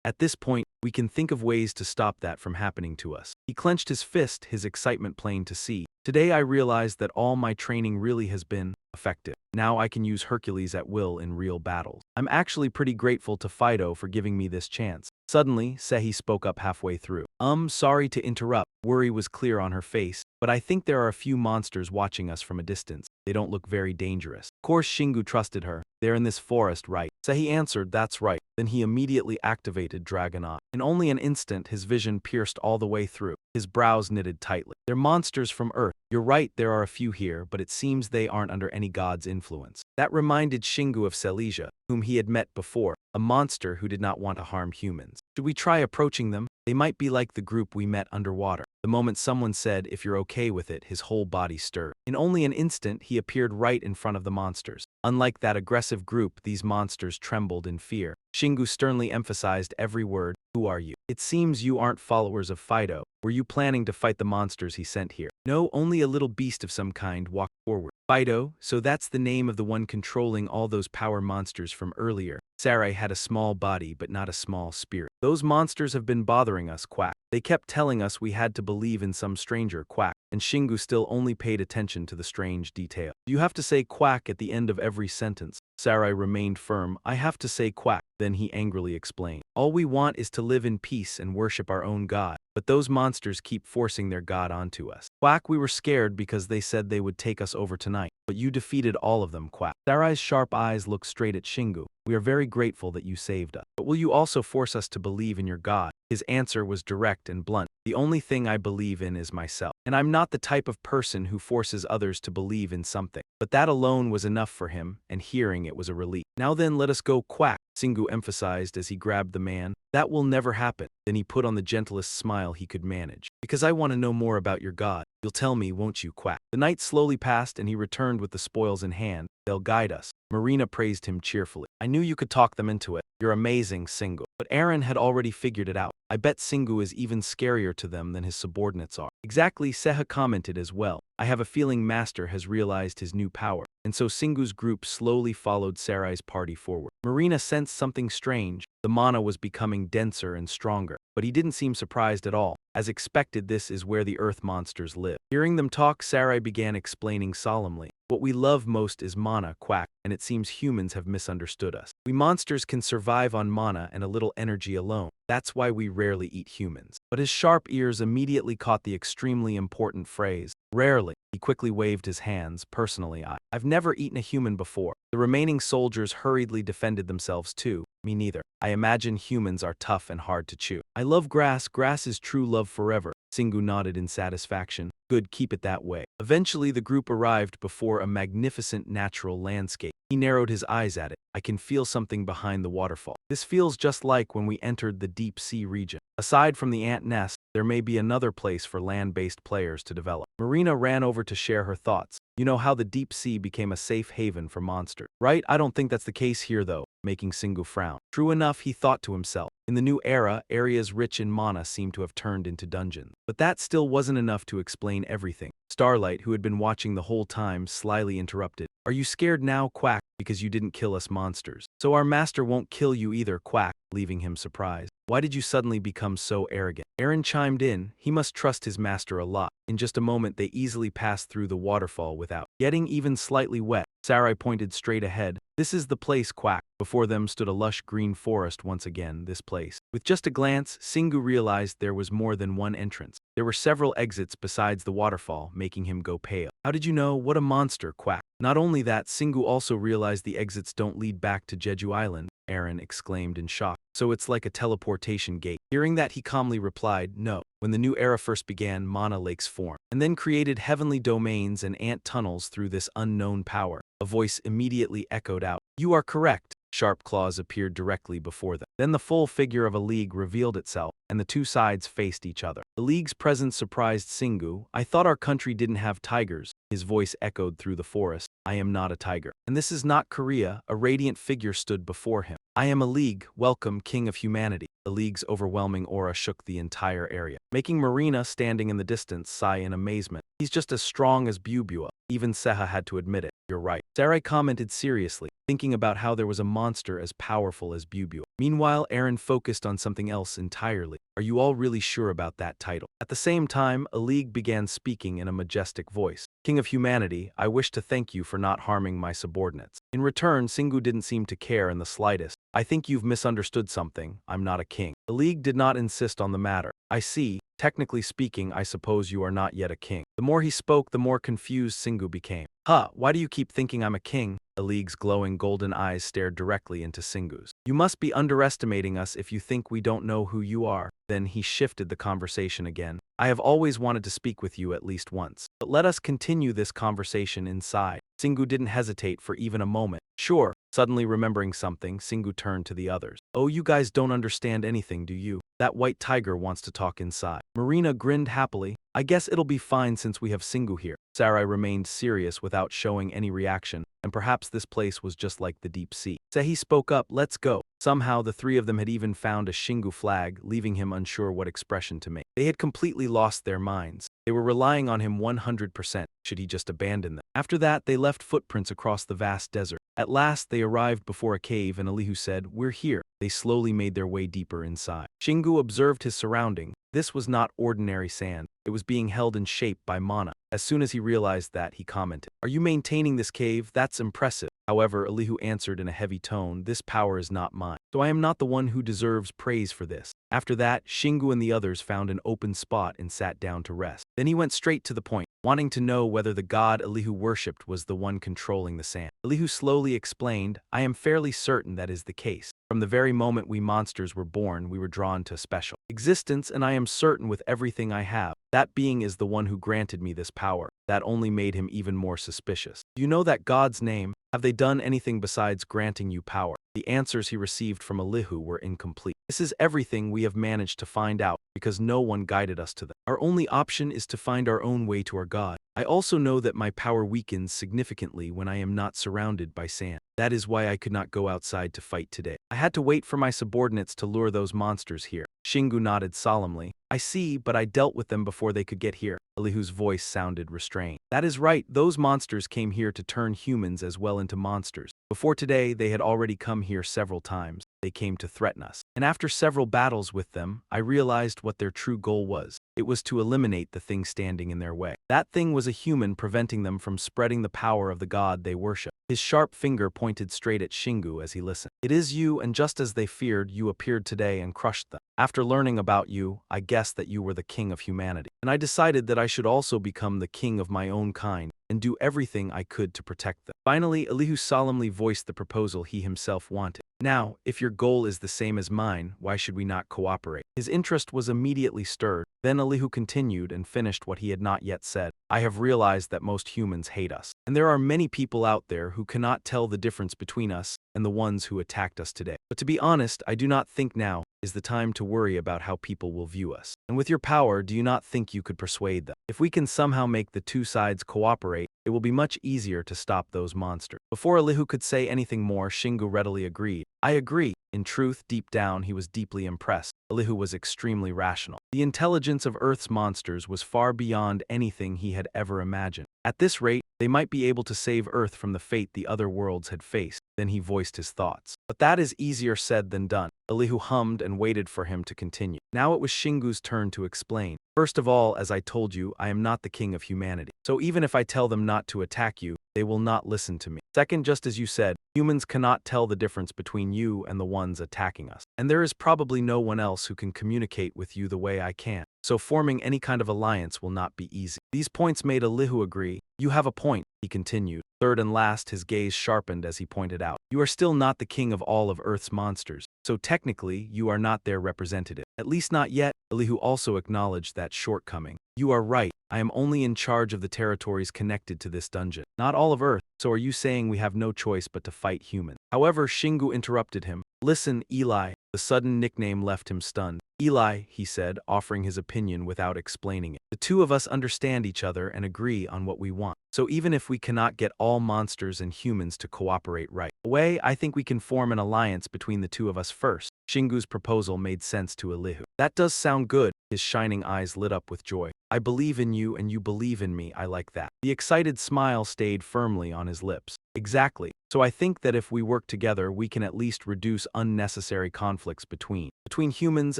At this point, we can think of ways to stop that from happening to us. He clenched his fist, his excitement plain to see. Today I realized that all my training really has been effective. Now I can use Hercules at will in real battles. I'm actually pretty grateful to Fido for giving me this chance. Suddenly, Sehi spoke up halfway through. Sorry to interrupt. Worry was clear on her face. But I think there are a few monsters watching us from a distance. They don't look very dangerous. Of course Shingu trusted her. They're in this forest, right? Sehi answered, that's right. Then he immediately activated Dragon Eye. In only an instant, his vision pierced all the way through. His brows knitted tightly. They're monsters from Earth. You're right, there are a few here, but it seems they aren't under any god's influence. That reminded Shingu of Selisia, whom he had met before, a monster who did not want to harm humans. Should we try approaching them? They might be like the group we met underwater. The moment someone said, if you're okay with it, his whole body stirred. In only an instant, he appeared right in front of the monsters. Unlike that aggressive group, these monsters trembled in fear. Shingu sternly emphasized every word. Who are you? It seems you aren't followers of Fido. Were you planning to fight the monsters he sent here? No, only a little beast of some kind walked forward. Fido, so that's the name of the one controlling all those power monsters from earlier. Sarai had a small body but not a small spirit. Those monsters have been bothering us, quack. They kept telling us we had to believe in some stranger, quack. And Shingu still only paid attention to the strange detail. You have to say quack at the end of every sentence. Sarai remained firm. I have to say quack. Then he angrily explained. All we want is to live in peace and worship our own god. But those monsters keep forcing their god onto us. Quack, we were scared because they said they would take us over tonight. But you defeated all of them, quack. Sarai's sharp eyes looked straight at Shingu. We are very grateful that you saved us. But will you also force us to believe in your god? His answer was direct and blunt. The only thing I believe in is myself. And I'm not the type of person who forces others to believe in something. But that alone was enough for him, and hearing it was a relief. Now then, let us go, quack, Shingu emphasized as he grabbed the man. That will never happen. Then he put on the gentlest smile he could manage. Because I want to know more about your god. You'll tell me, won't you, quack? The night slowly passed and he returned with the spoils in hand. They'll guide us. Marina praised him cheerfully. I knew you could talk them into it. You're amazing, Shingu. But Aaron had already figured it out. I bet Shingu is even scarier to them than his subordinates are. Exactly, Seha commented as well. I have a feeling Master has realized his new power. And so Singu's group slowly followed Sarai's party forward. Marina sensed something strange. The mana was becoming denser and stronger. But he didn't seem surprised at all. As expected, this is where the earth monsters live. Hearing them talk, Sarai began explaining solemnly. What we love most is mana, quack, and it seems humans have misunderstood us. We monsters can survive on mana and a little energy alone. That's why we rarely eat humans. But his sharp ears immediately caught the extremely important phrase, rarely. He quickly waved his hands. Personally, I've never eaten a human before. The remaining soldiers hurriedly defended themselves too. Me neither. I imagine humans are tough and hard to chew. I love grass. Grass is true love forever. Shingu nodded in satisfaction. Good, keep it that way. Eventually, the group arrived before a magnificent natural landscape. He narrowed his eyes at it. I can feel something behind the waterfall. This feels just like when we entered the deep sea region. Aside from the ant nest, there may be another place for land-based players to develop. Marina ran over to share her thoughts. You know how the deep sea became a safe haven for monsters, right? I don't think that's the case here though, making Shingu frown. True enough, he thought to himself. In the new era, areas rich in mana seem to have turned into dungeons. But that still wasn't enough to explain everything. Starlight, who had been watching the whole time, slyly interrupted. Are you scared now, quack, because you didn't kill us monsters? So our master won't kill you either, quack, leaving him surprised. Why did you suddenly become so arrogant? Aaron chimed in. He must trust his master a lot. In just a moment, they easily passed through the waterfall without getting even slightly wet. Sarai pointed straight ahead. This is the place, quack. Before them stood a lush green forest once again, this place. With just a glance, Shingu realized there was more than one entrance. There were several exits besides the waterfall, making him go pale. How did you know? What a monster, quack. Not only that, Shingu also realized the exits don't lead back to Jeju Island. Aaron exclaimed in shock. So it's like a teleportation gate. Hearing that, he calmly replied, no. When the new era first began, mana lakes formed, and then created heavenly domains and ant tunnels through this unknown power. A voice immediately echoed out. You are correct. Sharp claws appeared directly before them. Then the full figure of a league revealed itself, and the two sides faced each other. The league's presence surprised Shingu. I thought our country didn't have tigers. His voice echoed through the forest. I am not a tiger. And this is not Korea. A radiant figure stood before him. I am a league. Welcome, King of Humanity. The league's overwhelming aura shook the entire area, making Marina, standing in the distance, sigh in amazement. He's just as strong as Bubua. Even Seha had to admit it. You're right. Sarai commented seriously, thinking about how there was a monster as powerful as Bubua. Meanwhile, Aaron focused on something else entirely. Are you all really sure about that title? At the same time, a league began speaking in a majestic voice. King of humanity, I wish to thank you for not harming my subordinates. In return, Singu didn't seem to care in the slightest. I think you've misunderstood something. I'm not a king. The League did not insist on the matter. I see. Technically speaking, I suppose you are not yet a king. The more he spoke, the more confused Singu became. Why do you keep thinking I'm a king? The League's glowing golden eyes stared directly into Singu's. You must be underestimating us if you think we don't know who you are. Then he shifted the conversation again. I have always wanted to speak with you at least once. But let us continue this conversation inside. Singu didn't hesitate for even a moment. Sure. Suddenly remembering something, Singu turned to the others. Oh, you guys don't understand anything, do you? That white tiger wants to talk inside. Marina grinned happily. I guess it'll be fine since we have Singu here. Sarai remained serious without showing any reaction, and perhaps this place was just like the deep sea. Sehi spoke up, let's go. Somehow the three of them had even found a Shingu flag, leaving him unsure what expression to make. They had completely lost their minds. They were relying on him 100%. Should he just abandon them? After that, they left footprints across the vast desert. At last, they arrived before a cave and Elihu said, we're here. They slowly made their way deeper inside. Shingu observed his surrounding. This was not ordinary sand. It was being held in shape by mana. As soon as he realized that, he commented, are you maintaining this cave? That's impressive. However, Elihu answered in a heavy tone, this power is not mine, so I am not the one who deserves praise for this. After that, Shingu and the others found an open spot and sat down to rest. Then he went straight to the point, wanting to know whether the god Elihu worshipped was the one controlling the sand. Elihu slowly explained, I am fairly certain that is the case. From the very moment we monsters were born, we were drawn to special existence, and I am certain with everything I have. That being is the one who granted me this power. That only made him even more suspicious. Do you know that God's name? Have they done anything besides granting you power? The answers he received from Elihu were incomplete. This is everything we have managed to find out, because no one guided us to them. Our only option is to find our own way to our God. I also know that my power weakens significantly when I am not surrounded by sand. That is why I could not go outside to fight today. I had to wait for my subordinates to lure those monsters here. Shingu nodded solemnly. I see, but I dealt with them before they could get here. Elihu's voice sounded restrained. That is right, those monsters came here to turn humans as well into monsters. Before today, they had already come here several times. They came to threaten us. And after several battles with them, I realized what their true goal was. It was to eliminate the thing standing in their way. That thing was a human preventing them from spreading the power of the god they worship. His sharp finger pointed straight at Shingu as he listened. It is you, and just as they feared, you appeared today and crushed them. After learning about you, I guessed that you were the king of humanity. And I decided that I should also become the king of my own kind and do everything I could to protect them. Finally, Elihu solemnly voiced the proposal he himself wanted. Now, if your goal is the same as mine, why should we not cooperate? His interest was immediately stirred. Then Elihu continued and finished what he had not yet said. I have realized that most humans hate us. And there are many people out there who cannot tell the difference between us and the ones who attacked us today. But to be honest, I do not think now is the time to worry about how people will view us. And with your power, do you not think you could persuade them? If we can somehow make the two sides cooperate, it will be much easier to stop those monsters. Before Elihu could say anything more, Shingu readily agreed. I agree. In truth, deep down, he was deeply impressed. Elihu was extremely rational. The intelligence of Earth's monsters was far beyond anything he had ever imagined. At this rate, they might be able to save Earth from the fate the other worlds had faced. Then he voiced his thoughts. But that is easier said than done. Elihu hummed and waited for him to continue. Now it was Shingu's turn to explain. First of all, as I told you, I am not the king of humanity. So even if I tell them not to attack you, they will not listen to me. Second, just as you said, humans cannot tell the difference between you and the ones attacking us. And there is probably no one else who can communicate with you the way I can. So forming any kind of alliance will not be easy. These points made Elihu agree. You have a point, he continued. Third and last, his gaze sharpened as he pointed out. You are still not the king of all of Earth's monsters, so technically, you are not their representative. At least not yet. Elihu also acknowledged that shortcoming. You are right. I am only in charge of the territories connected to this dungeon, not all of Earth. So are you saying we have no choice but to fight humans? However, Shingu interrupted him. Listen, Eli. The sudden nickname left him stunned. Eli, he said, offering his opinion without explaining it. The two of us understand each other and agree on what we want. So even if we cannot get all monsters and humans to cooperate right away, I think we can form an alliance between the two of us first. Shingu's proposal made sense to Elihu. That does sound good. His shining eyes lit up with joy. I believe in you and you believe in me, I like that. The excited smile stayed firmly on his lips. Exactly. So I think that if we work together, we can at least reduce unnecessary conflicts between humans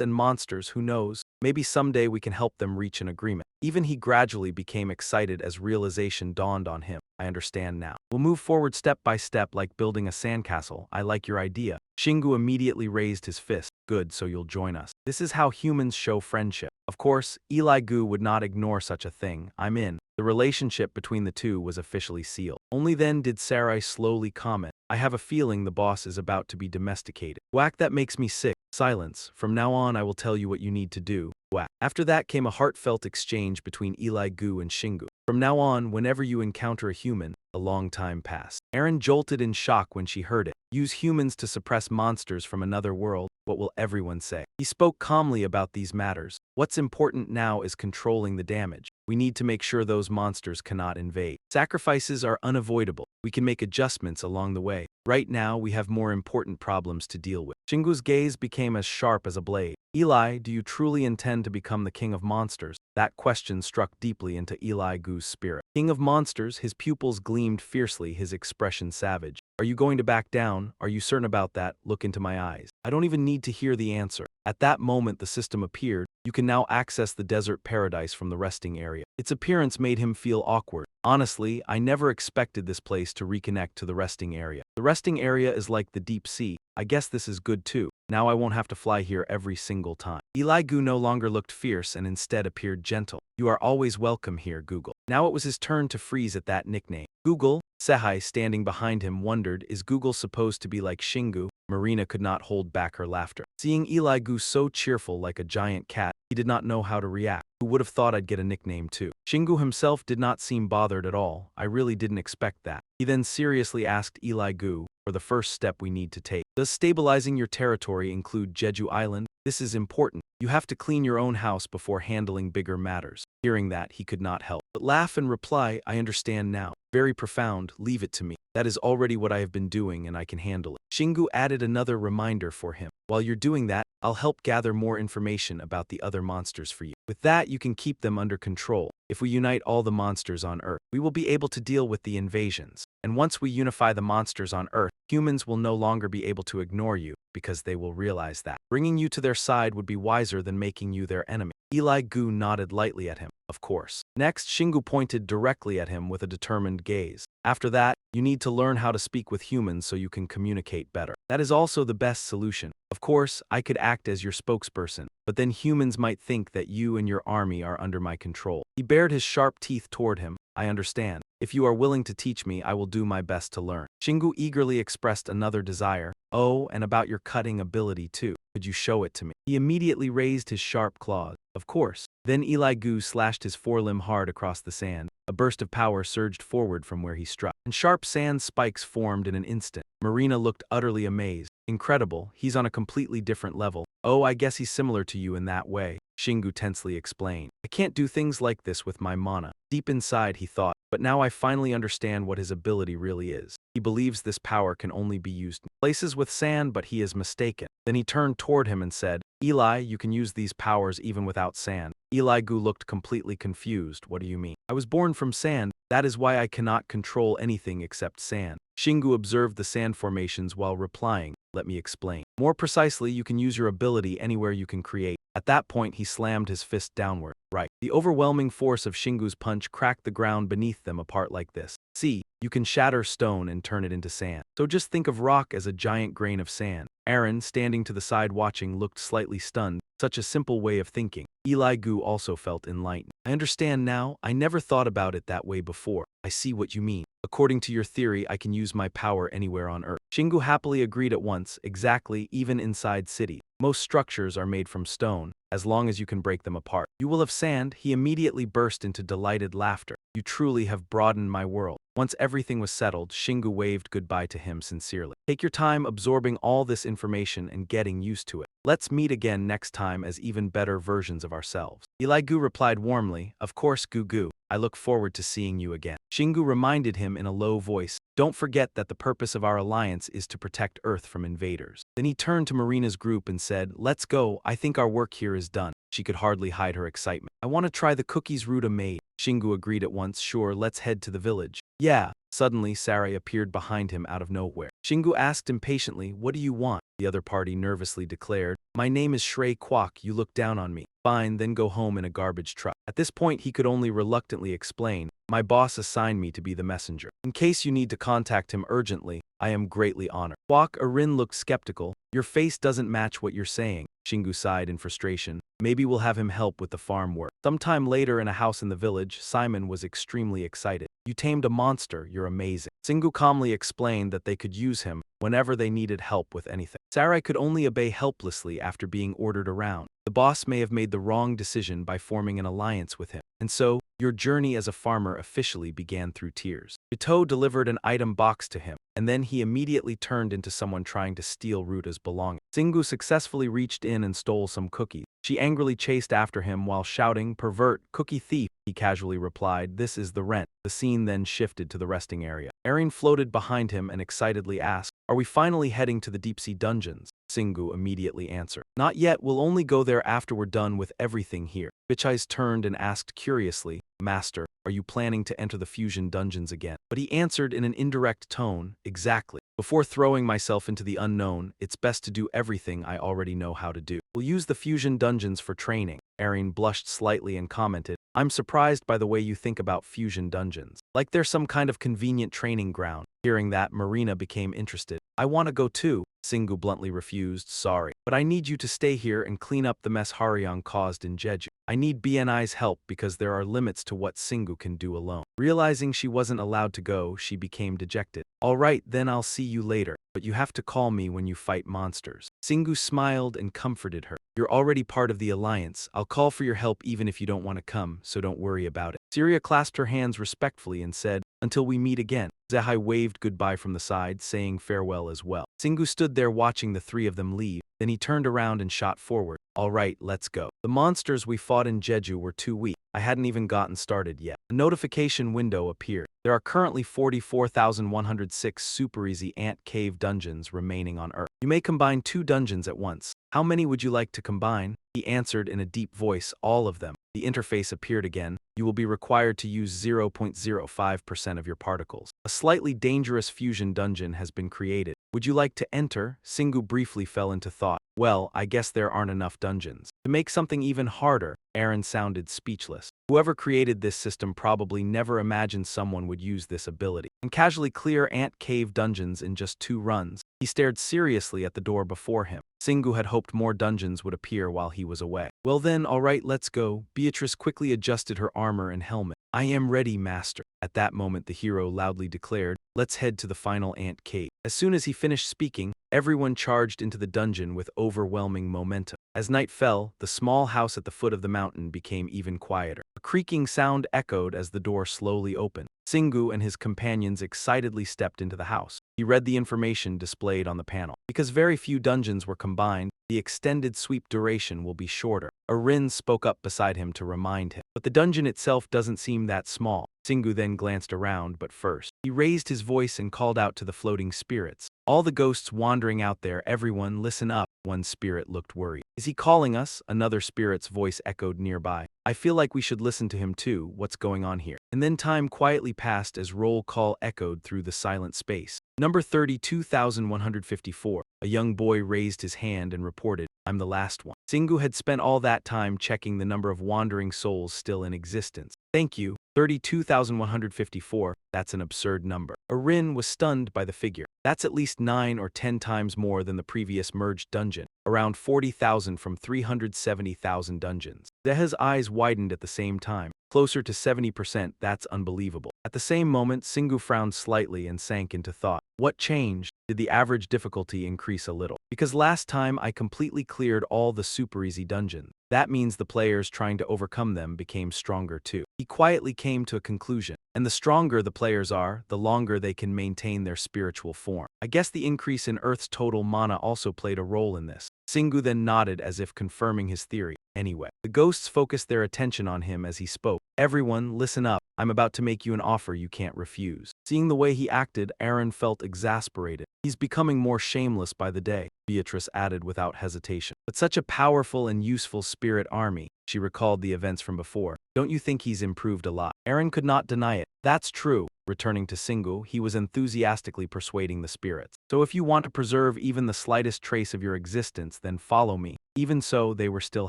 and monsters, who knows? Maybe someday we can help them reach an agreement. Even he gradually became excited as realization dawned on him. I understand now. We'll move forward step by step like building a sandcastle. I like your idea. Shingu immediately raised his fist. Good, so you'll join us. This is how humans show friendship. Of course, Eli Gu would not ignore such a thing. I'm in. The relationship between the two was officially sealed. Only then did Sarai slowly comment, I have a feeling the boss is about to be domesticated. Whack, that makes me sick. Silence. From now on I will tell you what you need to do. Whack. After that came a heartfelt exchange between Eli Gu and Shingu. From now on, whenever you encounter a human, a long time passed. Aaron jolted in shock when she heard it. Use humans to suppress monsters from another world. What will everyone say? He spoke calmly about these matters. What's important now is controlling the damage. We need to make sure those monsters cannot invade. Sacrifices are unavoidable. We can make adjustments along the way. Right now, we have more important problems to deal with. Shingu's gaze became as sharp as a blade. Eli, do you truly intend to become the king of monsters? That question struck deeply into Eli Gu's spirit. King of monsters, his pupils gleamed fiercely, his expression savage. Are you going to back down? Are you certain about that? Look into my eyes. I don't even need to hear the answer. At that moment the system appeared. You can now access the desert paradise from the resting area. Its appearance made him feel awkward. Honestly, I never expected this place to reconnect to the resting area. The resting area is like the deep sea. I guess this is good too. Now I won't have to fly here every single time. Eli Gu no longer looked fierce and instead appeared gentle. You are always welcome here, Google. Now it was his turn to freeze at that nickname. Google, Sehai standing behind him wondered, is Google supposed to be like Shingu? Marina could not hold back her laughter. Seeing Eli Gu so cheerful like a giant cat, he did not know how to react. Who would have thought I'd get a nickname too? Shingu himself did not seem bothered at all. I really didn't expect that. He then seriously asked Eli Gu, for the first step we need to take. Does stabilizing your territory include Jeju Island? This is important. You have to clean your own house before handling bigger matters. Hearing that, he could not help but laugh and reply, I understand now. Very profound, leave it to me. That is already what I have been doing and I can handle it. Shingu added another reminder for him. While you're doing that, I'll help gather more information about the other monsters for you. With that, you can keep them under control. If we unite all the monsters on Earth, we will be able to deal with the invasions. And once we unify the monsters on Earth, humans will no longer be able to ignore you, because they will realize that bringing you to their side would be wiser than making you their enemy. Eli Gu nodded lightly at him. Of course. Next, Shingu pointed directly at him with a determined gaze. After that, you need to learn how to speak with humans so you can communicate better. That is also the best solution. Of course, I could act as your spokesperson, but then humans might think that you and your army are under my control. He bared his sharp teeth toward him. I understand. If you are willing to teach me, I will do my best to learn. Shingu eagerly expressed another desire. Oh, and about your cutting ability too. Could you show it to me? He immediately raised his sharp claws. Of course. Then Eli Gu slashed his forelimb hard across the sand. A burst of power surged forward from where he struck, and sharp sand spikes formed in an instant. Marina looked utterly amazed. Incredible, he's on a completely different level. Oh, I guess he's similar to you in that way, Shingu tensely explained. I can't do things like this with my mana. Deep inside he thought, but now I finally understand what his ability really is. He believes this power can only be used in places with sand, but he is mistaken. Then he turned toward him and said, Eli, you can use these powers even without sand. Eli Gu looked completely confused. What do you mean? I was born from sand. That is why I cannot control anything except sand. Shingu observed the sand formations while replying, let me explain. More precisely, you can use your ability anywhere you can create. At that point, he slammed his fist downward. Right. The overwhelming force of Shingu's punch cracked the ground beneath them apart like this. See, you can shatter stone and turn it into sand. So just think of rock as a giant grain of sand. Aaron, standing to the side watching, looked slightly stunned. Such a simple way of thinking. Eli Gu also felt enlightened. I understand now. I never thought about it that way before. I see what you mean. According to your theory, I can use my power anywhere on Earth. Shingu happily agreed at once, exactly, even inside cities. Most structures are made from stone, as long as you can break them apart. You will have sand. He immediately burst into delighted laughter. You truly have broadened my world. Once everything was settled, Shingu waved goodbye to him sincerely. Take your time absorbing all this information and getting used to it. Let's meet again next time as even better versions of ourselves. Eli Gu replied warmly, of course, Gu Gu. I look forward to seeing you again. Shingu reminded him in a low voice, don't forget that the purpose of our alliance is to protect Earth from invaders. Then he turned to Marina's group and said, let's go, I think our work here is done. She could hardly hide her excitement. I want to try the cookies Ruta made. Shingu agreed at once, sure, let's head to the village. Yeah. Suddenly, Sarai appeared behind him out of nowhere. Shingu asked impatiently, what do you want? The other party nervously declared, my name is Shrey Kwok, you look down on me. Fine, then go home in a garbage truck. At this point he could only reluctantly explain, my boss assigned me to be the messenger. In case you need to contact him urgently, I am greatly honored. Kwok Arin looked skeptical. Your face doesn't match what you're saying. Shingu sighed in frustration. Maybe we'll have him help with the farm work. Sometime later in a house in the village, Simon was extremely excited. You tamed a monster, you're amazing. Shingu calmly explained that they could use him whenever they needed help with anything. Sarai could only obey helplessly after being ordered around. The boss may have made the wrong decision by forming an alliance with him. And so, your journey as a farmer officially began through tears. Ito delivered an item box to him, and then he immediately turned into someone trying to steal Ruta's belongings. Shingu successfully reached in and stole some cookies. She angrily chased after him while shouting, pervert, cookie thief. He casually replied, this is the rent. The scene then shifted to the resting area. Erin floated behind him and excitedly asked, are we finally heading to the deep-sea dungeons? Shingu immediately answered, not yet, we'll only go there after we're done with everything here. Bitch Eyes turned and asked curiously, Master, are you planning to enter the fusion dungeons again? But he answered in an indirect tone, exactly. Before throwing myself into the unknown, it's best to do everything I already know how to do. We'll use the fusion dungeons for training. Erin blushed slightly and commented, I'm surprised by the way you think about fusion dungeons. Like they're some kind of convenient training ground. Hearing that, Marina became interested. I want to go too. Shingu bluntly refused, sorry. But I need you to stay here and clean up the mess Haryong caused in Jeju. I need BNI's help because there are limits to what Shingu can do alone. Realizing she wasn't allowed to go, she became dejected. Alright, then I'll see you later. But you have to call me when you fight monsters. Shingu smiled and comforted her. You're already part of the alliance. I'll call for your help even if you don't want to come, so don't worry about it. Syria clasped her hands respectfully and said, until we meet again. Zehai waved goodbye from the side, saying farewell as well. Shingu stood there watching the three of them leave. Then he turned around and shot forward. All right, let's go. The monsters we fought in Jeju were too weak. I hadn't even gotten started yet. A notification window appeared. There are currently 44,106 super easy ant cave dungeons remaining on Earth. You may combine 2 dungeons at once. How many would you like to combine? He answered in a deep voice, all of them. The interface appeared again. You will be required to use 0.05% of your particles. A slightly dangerous fusion dungeon has been created. Would you like to enter? Shingu briefly fell into thought. Well, I guess there aren't enough dungeons. To make something even harder, Aaron sounded speechless. Whoever created this system probably never imagined someone would use this ability and casually clear ant cave dungeons in just 2 runs. He stared seriously at the door before him. Shingu had hoped more dungeons would appear while he was away. Well then, alright, let's go. Beatrice quickly adjusted her armor and helmet. I am ready, master. At that moment the hero loudly declared, let's head to the final ant cave. As soon as he finished speaking, everyone charged into the dungeon with overwhelming momentum. As night fell, the small house at the foot of the mountain became even quieter. A creaking sound echoed as the door slowly opened. Shingu and his companions excitedly stepped into the house. He read the information displayed on the panel. Because very few dungeons were combined, the extended sweep duration will be shorter. Arin spoke up beside him to remind him. But the dungeon itself doesn't seem that small. Shingu then glanced around, but first, he raised his voice and called out to the floating spirits. All the ghosts wandering out there, everyone listen up. One spirit looked worried. Is he calling us? Another spirit's voice echoed nearby. I feel like we should listen to him too. What's going on here? And then time quietly passed as roll call echoed through the silent space. Number 32,154. A young boy raised his hand and reported, I'm the last one. Shingu had spent all that time checking the number of wandering souls still in existence. Thank you. 32,154, that's an absurd number. Arin was stunned by the figure. That's at least 9 or 10 times more than the previous merged dungeon, around 40,000 from 370,000 dungeons. Zeha's eyes widened at the same time. Closer to 70%, that's unbelievable. At the same moment, Shingu frowned slightly and sank into thought. What changed? Did the average difficulty increase a little? Because last time I completely cleared all the super easy dungeons. That means the players trying to overcome them became stronger too. He quietly came to a conclusion. And the stronger the players are, the longer they can maintain their spiritual form. I guess the increase in Earth's total mana also played a role in this. Shingu then nodded as if confirming his theory. Anyway, the ghosts focused their attention on him as he spoke. Everyone, listen up. I'm about to make you an offer you can't refuse. Seeing the way he acted, Aaron felt exasperated. He's becoming more shameless by the day, Beatrice added without hesitation. But such a powerful and useful spirit army, she recalled the events from before. Don't you think he's improved a lot? Aaron could not deny it. That's true. Returning to Singu, he was enthusiastically persuading the spirits. So if you want to preserve even the slightest trace of your existence, then follow me. Even so, they were still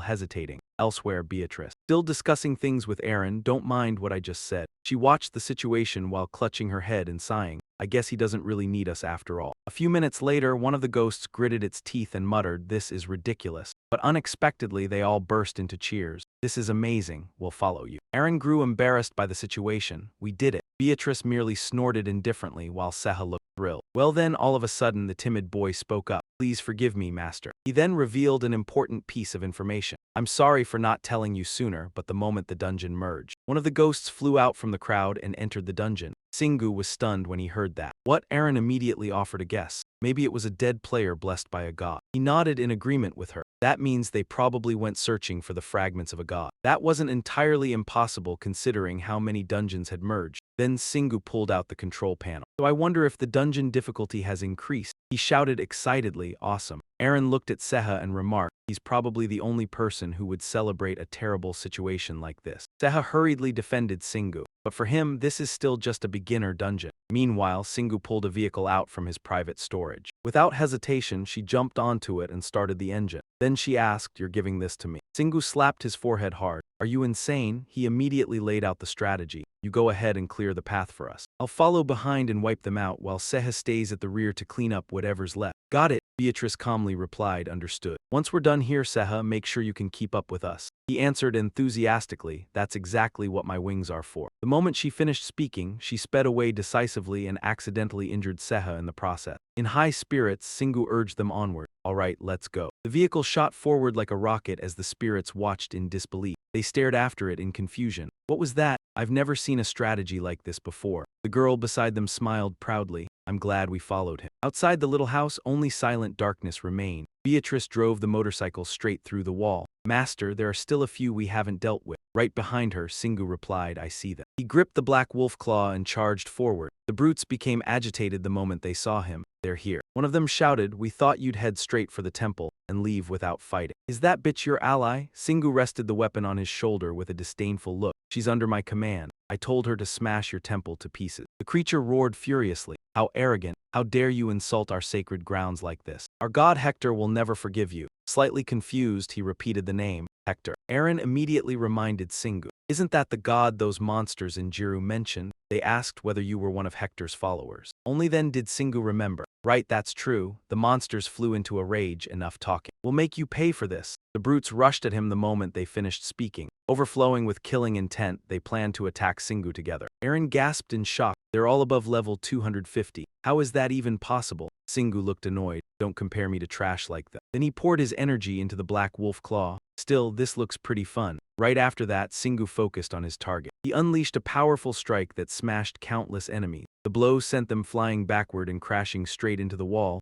hesitating. Elsewhere, Beatrice, still discussing things with Aaron, don't mind what I just said. She watched the situation while clutching her head and sighing. I guess he doesn't really need us after all. A few minutes later, one of the ghosts gritted its teeth and muttered, "This is ridiculous." But unexpectedly, they all burst into cheers. "This is amazing. We'll follow you." Aaron grew embarrassed by the situation. "We did it." Beatrice merely snorted indifferently while Seha looked thrilled. Well then, all of a sudden, the timid boy spoke up. "Please forgive me, master." He then revealed an important piece of information. "I'm sorry for not telling you sooner, but the moment the dungeon merged, one of the ghosts flew out from the crowd and entered the dungeon." Singu was stunned when he heard that. What? Aaron immediately offered a guess. Maybe it was a dead player blessed by a god. He nodded in agreement with her. That means they probably went searching for the fragments of a god. That wasn't entirely impossible considering how many dungeons had merged. Then Singu pulled out the control panel. "So I wonder if the dungeon difficulty has increased." He shouted excitedly, "Awesome." Aaron looked at Seha and remarked, "He's probably the only person who would celebrate a terrible situation like this." Seha hurriedly defended Singu. But for him, this is still just a beginner dungeon. Meanwhile, Singu pulled a vehicle out from his private storage. Without hesitation, she jumped onto it and started the engine. Then she asked, "You're giving this to me?" Singu slapped his forehead hard. "Are you insane?" He immediately laid out the strategy. "You go ahead and clear the path for us. I'll follow behind and wipe them out while Seha stays at the rear to clean up whatever's left." "Got it," Beatrice calmly replied, "Understood. Once we're done here, Seha, make sure you can keep up with us." He answered enthusiastically, "That's exactly what my wings are for." The moment she finished speaking, she sped away decisively and accidentally injured Seha in the process. In high spirits, Singu urged them onward. "All right, let's go." The vehicle shot forward like a rocket as the spirits watched in disbelief. They stared after it in confusion. "What was that? I've never seen a strategy like this before." The girl beside them smiled proudly. "I'm glad we followed him." Outside the little house, only silent darkness remained. Beatrice drove the motorcycle straight through the wall. "Master, there are still a few we haven't dealt with." Right behind her, Singu replied, "I see them." He gripped the black wolf claw and charged forward. The brutes became agitated the moment they saw him. "They're here." One of them shouted, "We thought you'd head straight for the temple and leave without fighting." "Is that bitch your ally?" Singu rested the weapon on his shoulder with a disdainful look. "She's under my command. I told her to smash your temple to pieces." The creature roared furiously. "How arrogant! How dare you insult our sacred grounds like this? Our god Hector will never forgive you." Slightly confused, he repeated the name, Hector. Aaron immediately reminded Singu. "Isn't that the god those monsters in Jiru mentioned?" They asked whether you were one of Hector's followers. Only then did Singu remember. "Right, that's true. The monsters flew into a rage. Enough talking. We'll make you pay for this." The brutes rushed at him the moment they finished speaking. Overflowing with killing intent, they planned to attack Singu together. Aaron gasped in shock. "They're all above level 250. How is that even possible?" Singu looked annoyed. "Don't compare me to trash like that." Then he poured his energy into the black wolf claw. "Still, this looks pretty fun." Right after that, Singu focused on his target. He unleashed a powerful strike that smashed countless enemies. The blow sent them flying backward and crashing straight into the wall.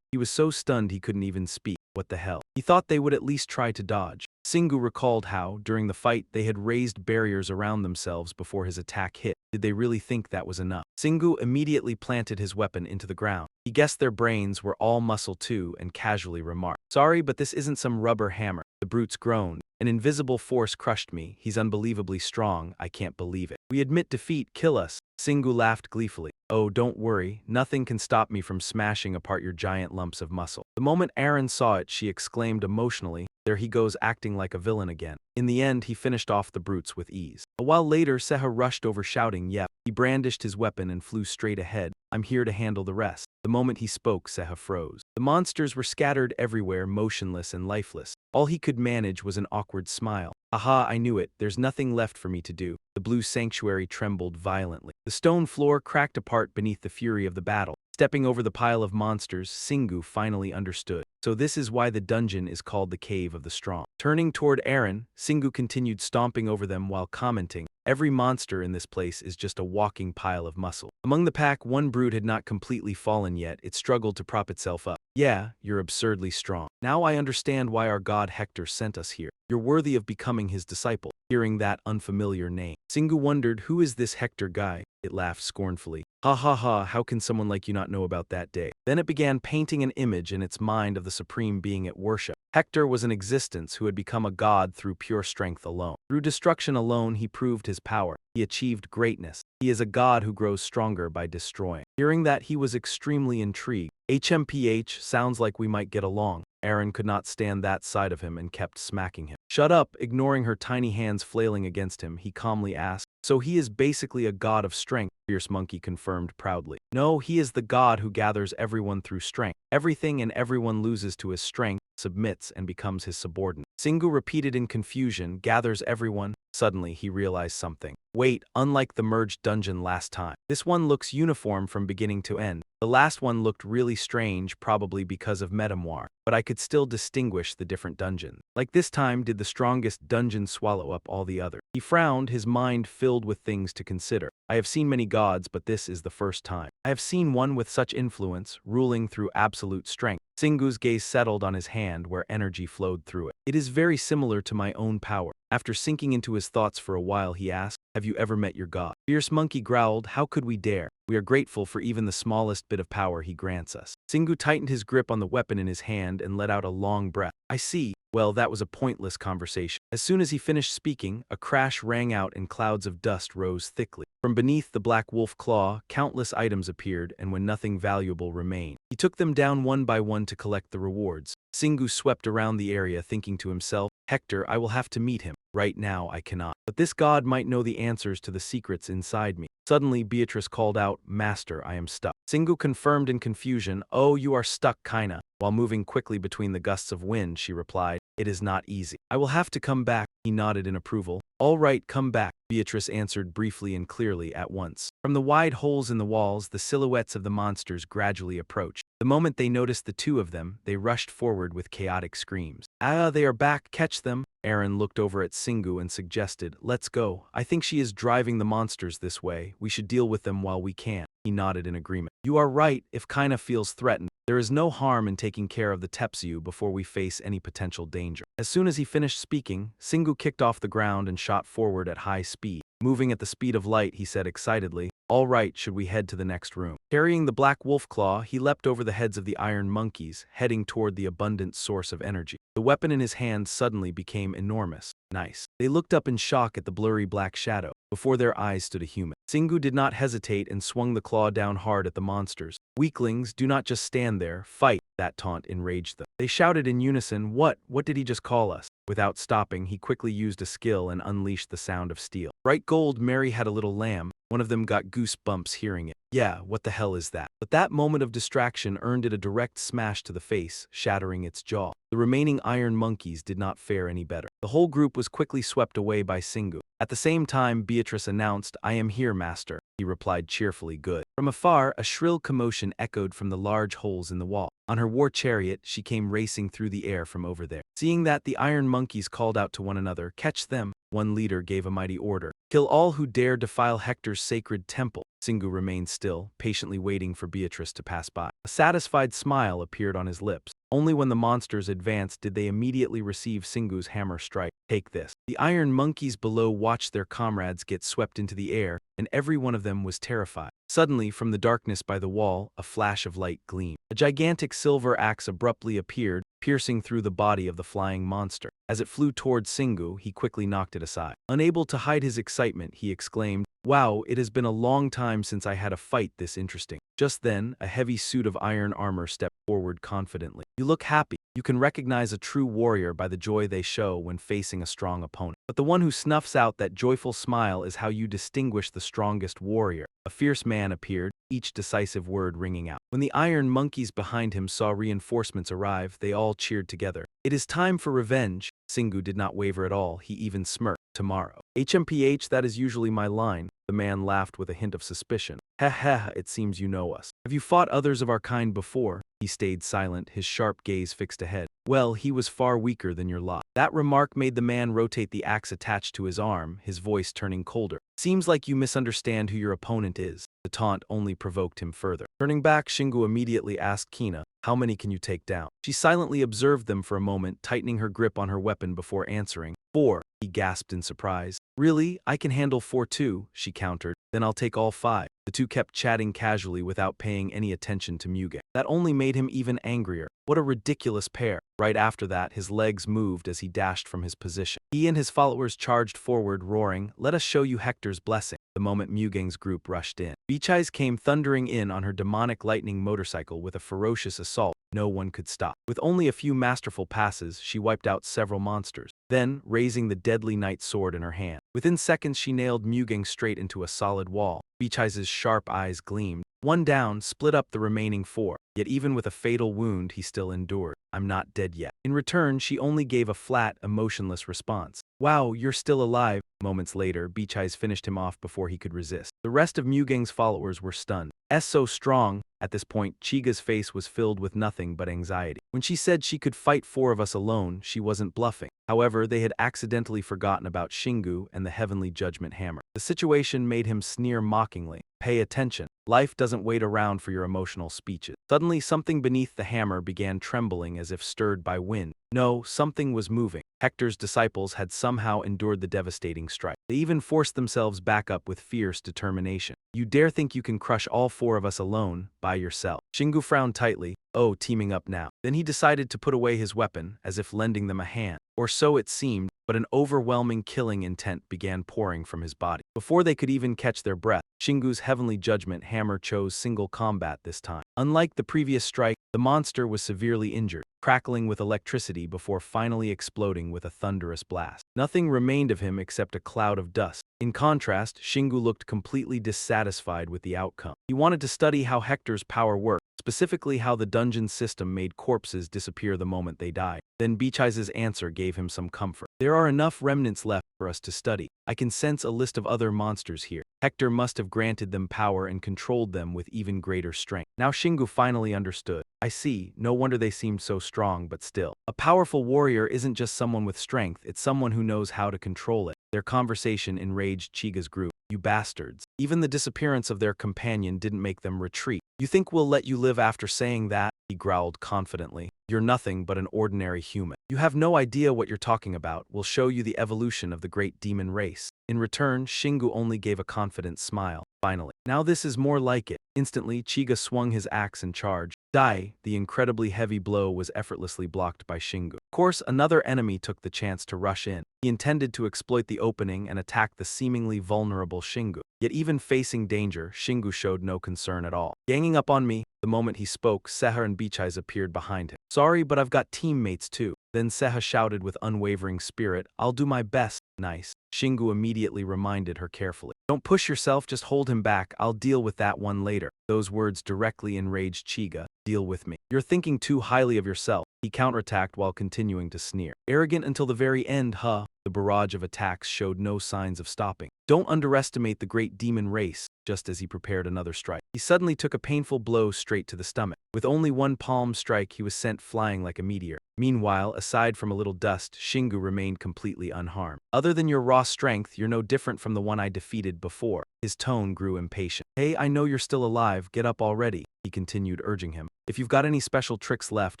He was so stunned he couldn't even speak. What the hell? He thought they would at least try to dodge. Singu recalled how, during the fight, they had raised barriers around themselves before his attack hit. Did they really think that was enough? Singu immediately planted his weapon into the ground. He guessed their brains were all muscle too and casually remarked, "Sorry, but this isn't some rubber hammer." The brutes groaned. "An invisible force crushed me. He's unbelievably strong. I can't believe it. We admit defeat. Kill us." Singu laughed gleefully. "Oh, don't worry. Nothing can stop me from smashing apart your giant lumps of muscle." The moment Aaron saw it, she exclaimed emotionally, "There he goes acting like a villain again." In the end, he finished off the brutes with ease. A while later, Seha rushed over shouting, "Yep." He brandished his weapon and flew straight ahead. "I'm here to handle the rest." The moment he spoke, Seha froze. The monsters were scattered everywhere, motionless and lifeless. All he could manage was an awkward smile. "Aha, I knew it. There's nothing left for me to do." The blue sanctuary trembled violently. The stone floor cracked apart beneath the fury of the battle. Stepping over the pile of monsters, Singu finally understood. So this is why the dungeon is called the Cave of the Strong. Turning toward Aaron, Singu continued stomping over them while commenting, "Every monster in this place is just a walking pile of muscle." Among the pack, one brute had not completely fallen yet. It struggled to prop itself up. "Yeah, you're absurdly strong. Now I understand why our god Hector sent us here. You're worthy of becoming his disciple." hearing that unfamiliar name. Singu wondered, who is this Hector guy? It laughed scornfully. Ha ha ha, how can someone like you not know about that day? Then it began painting an image in its mind of the supreme being it worshipped. Hector was an existence who had become a god through pure strength alone. Through destruction alone he proved his power. He achieved greatness. He is a god who grows stronger by destroying. Hearing that, he was extremely intrigued. HMPH, sounds like we might get along. Aaron could not stand that side of him and kept smacking him. Shut up, ignoring her tiny hands flailing against him, he calmly asked. So he is basically a god of strength, Fierce Monkey confirmed proudly. No, he is the god who gathers everyone through strength. Everything and everyone loses to his strength, submits, and becomes his subordinate. Singu repeated in confusion, gathers everyone. Suddenly, he realized something. Wait, unlike the merged dungeon last time, this one looks uniform from beginning to end. The last one looked really strange, probably because of Metamwar, but I could still distinguish the different dungeons. Like this time, did the strongest dungeon swallow up all the others? He frowned, his mind filled with things to consider. I have seen many gods, but this is the first time. I have seen one with such influence, ruling through absolute strength. Singu's gaze settled on his hand where energy flowed through it. It is very similar to my own power. After sinking into his thoughts for a while, he asked, have you ever met your god? Fierce Monkey growled, how could we dare? We are grateful for even the smallest bit of power he grants us. Singu tightened his grip on the weapon in his hand and let out a long breath. I see. Well, that was a pointless conversation. As soon as he finished speaking, a crash rang out and clouds of dust rose thickly. From beneath the black wolf claw, countless items appeared, and when nothing valuable remained, he took them down one by one to collect the rewards. Singu swept around the area, thinking to himself, Hector, I will have to meet him. Right now, I cannot. But this god might know the answers to the secrets inside me. Suddenly, Beatrice called out, Master, I am stuck. Singu confirmed in confusion, oh, you are stuck, kinda. While moving quickly between the gusts of wind, she replied, it is not easy. I will have to come back. He nodded in approval. All right, come back, Beatrice answered briefly and clearly at once. From the wide holes in the walls, the silhouettes of the monsters gradually approached. The moment they noticed the two of them, they rushed forward with chaotic screams. Ah, they are back, catch them. Aaron looked over at Singu and suggested, let's go. I think she is driving the monsters this way. We should deal with them while we can. He nodded in agreement. You are right, if Kaina feels threatened. There is no harm in taking care of the Tepsiu before we face any potential danger. As soon as he finished speaking, Singu kicked off the ground and shot forward at high speed. Moving at the speed of light, he said excitedly, all right, should we head to the next room? Carrying the black wolf claw, he leapt over the heads of the iron monkeys, heading toward the abundant source of energy. The weapon in his hand suddenly became enormous. Nice. They looked up in shock at the blurry black shadow. Before their eyes stood a human. Singu did not hesitate and swung the claw down hard at the monsters. Weaklings, do not just stand there, fight. That taunt enraged them. They shouted in unison, what did he just call us? Without stopping, he quickly used a skill and unleashed the sound of steel. Bright gold, Mary had a little lamb. One of them got goosebumps hearing it. Yeah, what the hell is that? But that moment of distraction earned it a direct smash to the face, shattering its jaw. The remaining iron monkeys did not fare any better. The whole group was quickly swept away by Singu. At the same time, Beatrice announced, I am here, master. He replied cheerfully, good. From afar, a shrill commotion echoed from the large holes in the wall. On her war chariot, she came racing through the air from over there. Seeing that, the iron monkeys called out to one another, catch them. One leader gave a mighty order. Kill all who dare defile Hector's sacred temple. Singu remained still, patiently waiting for Beatrice to pass by. A satisfied smile appeared on his lips. Only when the monsters advanced did they immediately receive Singu's hammer strike. Take this. The iron monkeys below watched their comrades get swept into the air, and every one of them was terrified. Suddenly, from the darkness by the wall, a flash of light gleamed. A gigantic silver axe abruptly appeared, piercing through the body of the flying monster. As it flew toward Singu, he quickly knocked it aside. Unable to hide his excitement, he exclaimed, wow, it has been a long time since I had a fight this interesting. Just then, a heavy suit of iron armor stepped forward confidently. You look happy. You can recognize a true warrior by the joy they show when facing a strong opponent. But the one who snuffs out that joyful smile is how you distinguish the strongest warrior. A fierce man appeared, each decisive word ringing out. When the iron monkeys behind him saw reinforcements arrive, they all cheered together. It is time for revenge. Singu did not waver at all, he even smirked. Tomorrow. HMPH, that is usually my line. The man laughed with a hint of suspicion. Ha ha, it seems you know us. Have you fought others of our kind before? He stayed silent, his sharp gaze fixed ahead. Well, he was far weaker than your lot. That remark made the man rotate the axe attached to his arm, his voice turning colder. Seems like you misunderstand who your opponent is. The taunt only provoked him further. Turning back, Shingu immediately asked Kina, how many can you take down? She silently observed them for a moment, tightening her grip on her weapon before answering. 4. he gasped in surprise. Really? I can handle 4 too, she countered. Then I'll take all 5. The two kept chatting casually without paying any attention to Mugen. That only made him even angrier. What a ridiculous pair. Right after that, his legs moved as he dashed from his position. He and his followers charged forward, roaring, "Let us show you Hector's blessing." The moment Mugeng's group rushed in, Bichai's came thundering in on her demonic lightning motorcycle with a ferocious assault no one could stop. With only a few masterful passes, she wiped out several monsters. Then, raising the deadly knight sword in her hand, within seconds she nailed Mugeng straight into a solid wall. Bichai's sharp eyes gleamed. One down, split up the remaining 4. Yet even with a fatal wound, he still endured. "I'm not dead yet." In return, she only gave a flat, emotionless response. "Wow, you're still alive." Moments later, Bichai's finished him off before he could resist. The rest of Mugeng's followers were stunned. So strong. At this point, Chiga's face was filled with nothing but anxiety. When she said she could fight 4 of us alone, she wasn't bluffing. However, they had accidentally forgotten about Shingu and the Heavenly Judgment Hammer. The situation made him sneer mockingly. "Pay attention. Life doesn't wait around for your emotional speeches." Suddenly, something beneath the hammer began trembling as if stirred by wind. No, something was moving. Hector's disciples had somehow endured the devastating strike. They even forced themselves back up with fierce determination. "You dare think you can crush all 4 of us alone, by yourself?" Shingu frowned tightly. Oh, teaming up now. Then he decided to put away his weapon, as if lending them a hand. Or so it seemed, but an overwhelming killing intent began pouring from his body. Before they could even catch their breath, Shingu's Heavenly Judgment Hammer chose single combat this time. Unlike the previous strike, the monster was severely injured, crackling with electricity before finally exploding with a thunderous blast. Nothing remained of him except a cloud of dust. In contrast, Shingu looked completely dissatisfied with the outcome. He wanted to study how Hector's power worked, specifically how the dungeon system made corpses disappear the moment they died. Then Bichai's answer gave him some comfort. "There are enough remnants left for us to study. I can sense a list of other monsters here. Hector must have granted them power and controlled them with even greater strength." Now Shingu finally understood. "I see, no wonder they seemed so strong, but still. A powerful warrior isn't just someone with strength, it's someone who knows how to control it." Their conversation enraged Chiga's group. "You bastards." Even the disappearance of their companion didn't make them retreat. "You think we'll let you live after saying that?" he growled confidently. "You're nothing but an ordinary human. You have no idea what you're talking about. We'll show you the evolution of the great demon race." In return, Shingu only gave a confident smile. Finally, "Now this is more like it." Instantly, Chiga swung his axe and charged. Die! The incredibly heavy blow was effortlessly blocked by Shingu. Of course, another enemy took the chance to rush in. He intended to exploit the opening and attack the seemingly vulnerable Shingu. Yet even facing danger, Shingu showed no concern at all. "Ganging up on me." The moment he spoke, Seha and Bichai's appeared behind him. "Sorry, but I've got teammates too." Then Seha shouted with unwavering spirit, "I'll do my best." "Nice." Shingu immediately reminded her carefully. "Don't push yourself, just hold him back. I'll deal with that one later." Those words directly enraged Chiga. "Deal with me. You're thinking too highly of yourself." He counterattacked while continuing to sneer. "Arrogant until the very end, huh?" The barrage of attacks showed no signs of stopping. "Don't underestimate the great demon race." Just as he prepared another strike, he suddenly took a painful blow straight to the stomach. With only one palm strike, he was sent flying like a meteor. Meanwhile, aside from a little dust, Shingu remained completely unharmed. "Other than your raw strength, you're no different from the one I defeated before." His tone grew impatient. "Hey, I know you're still alive. Get up already," he continued, urging him. "If you've got any special tricks left,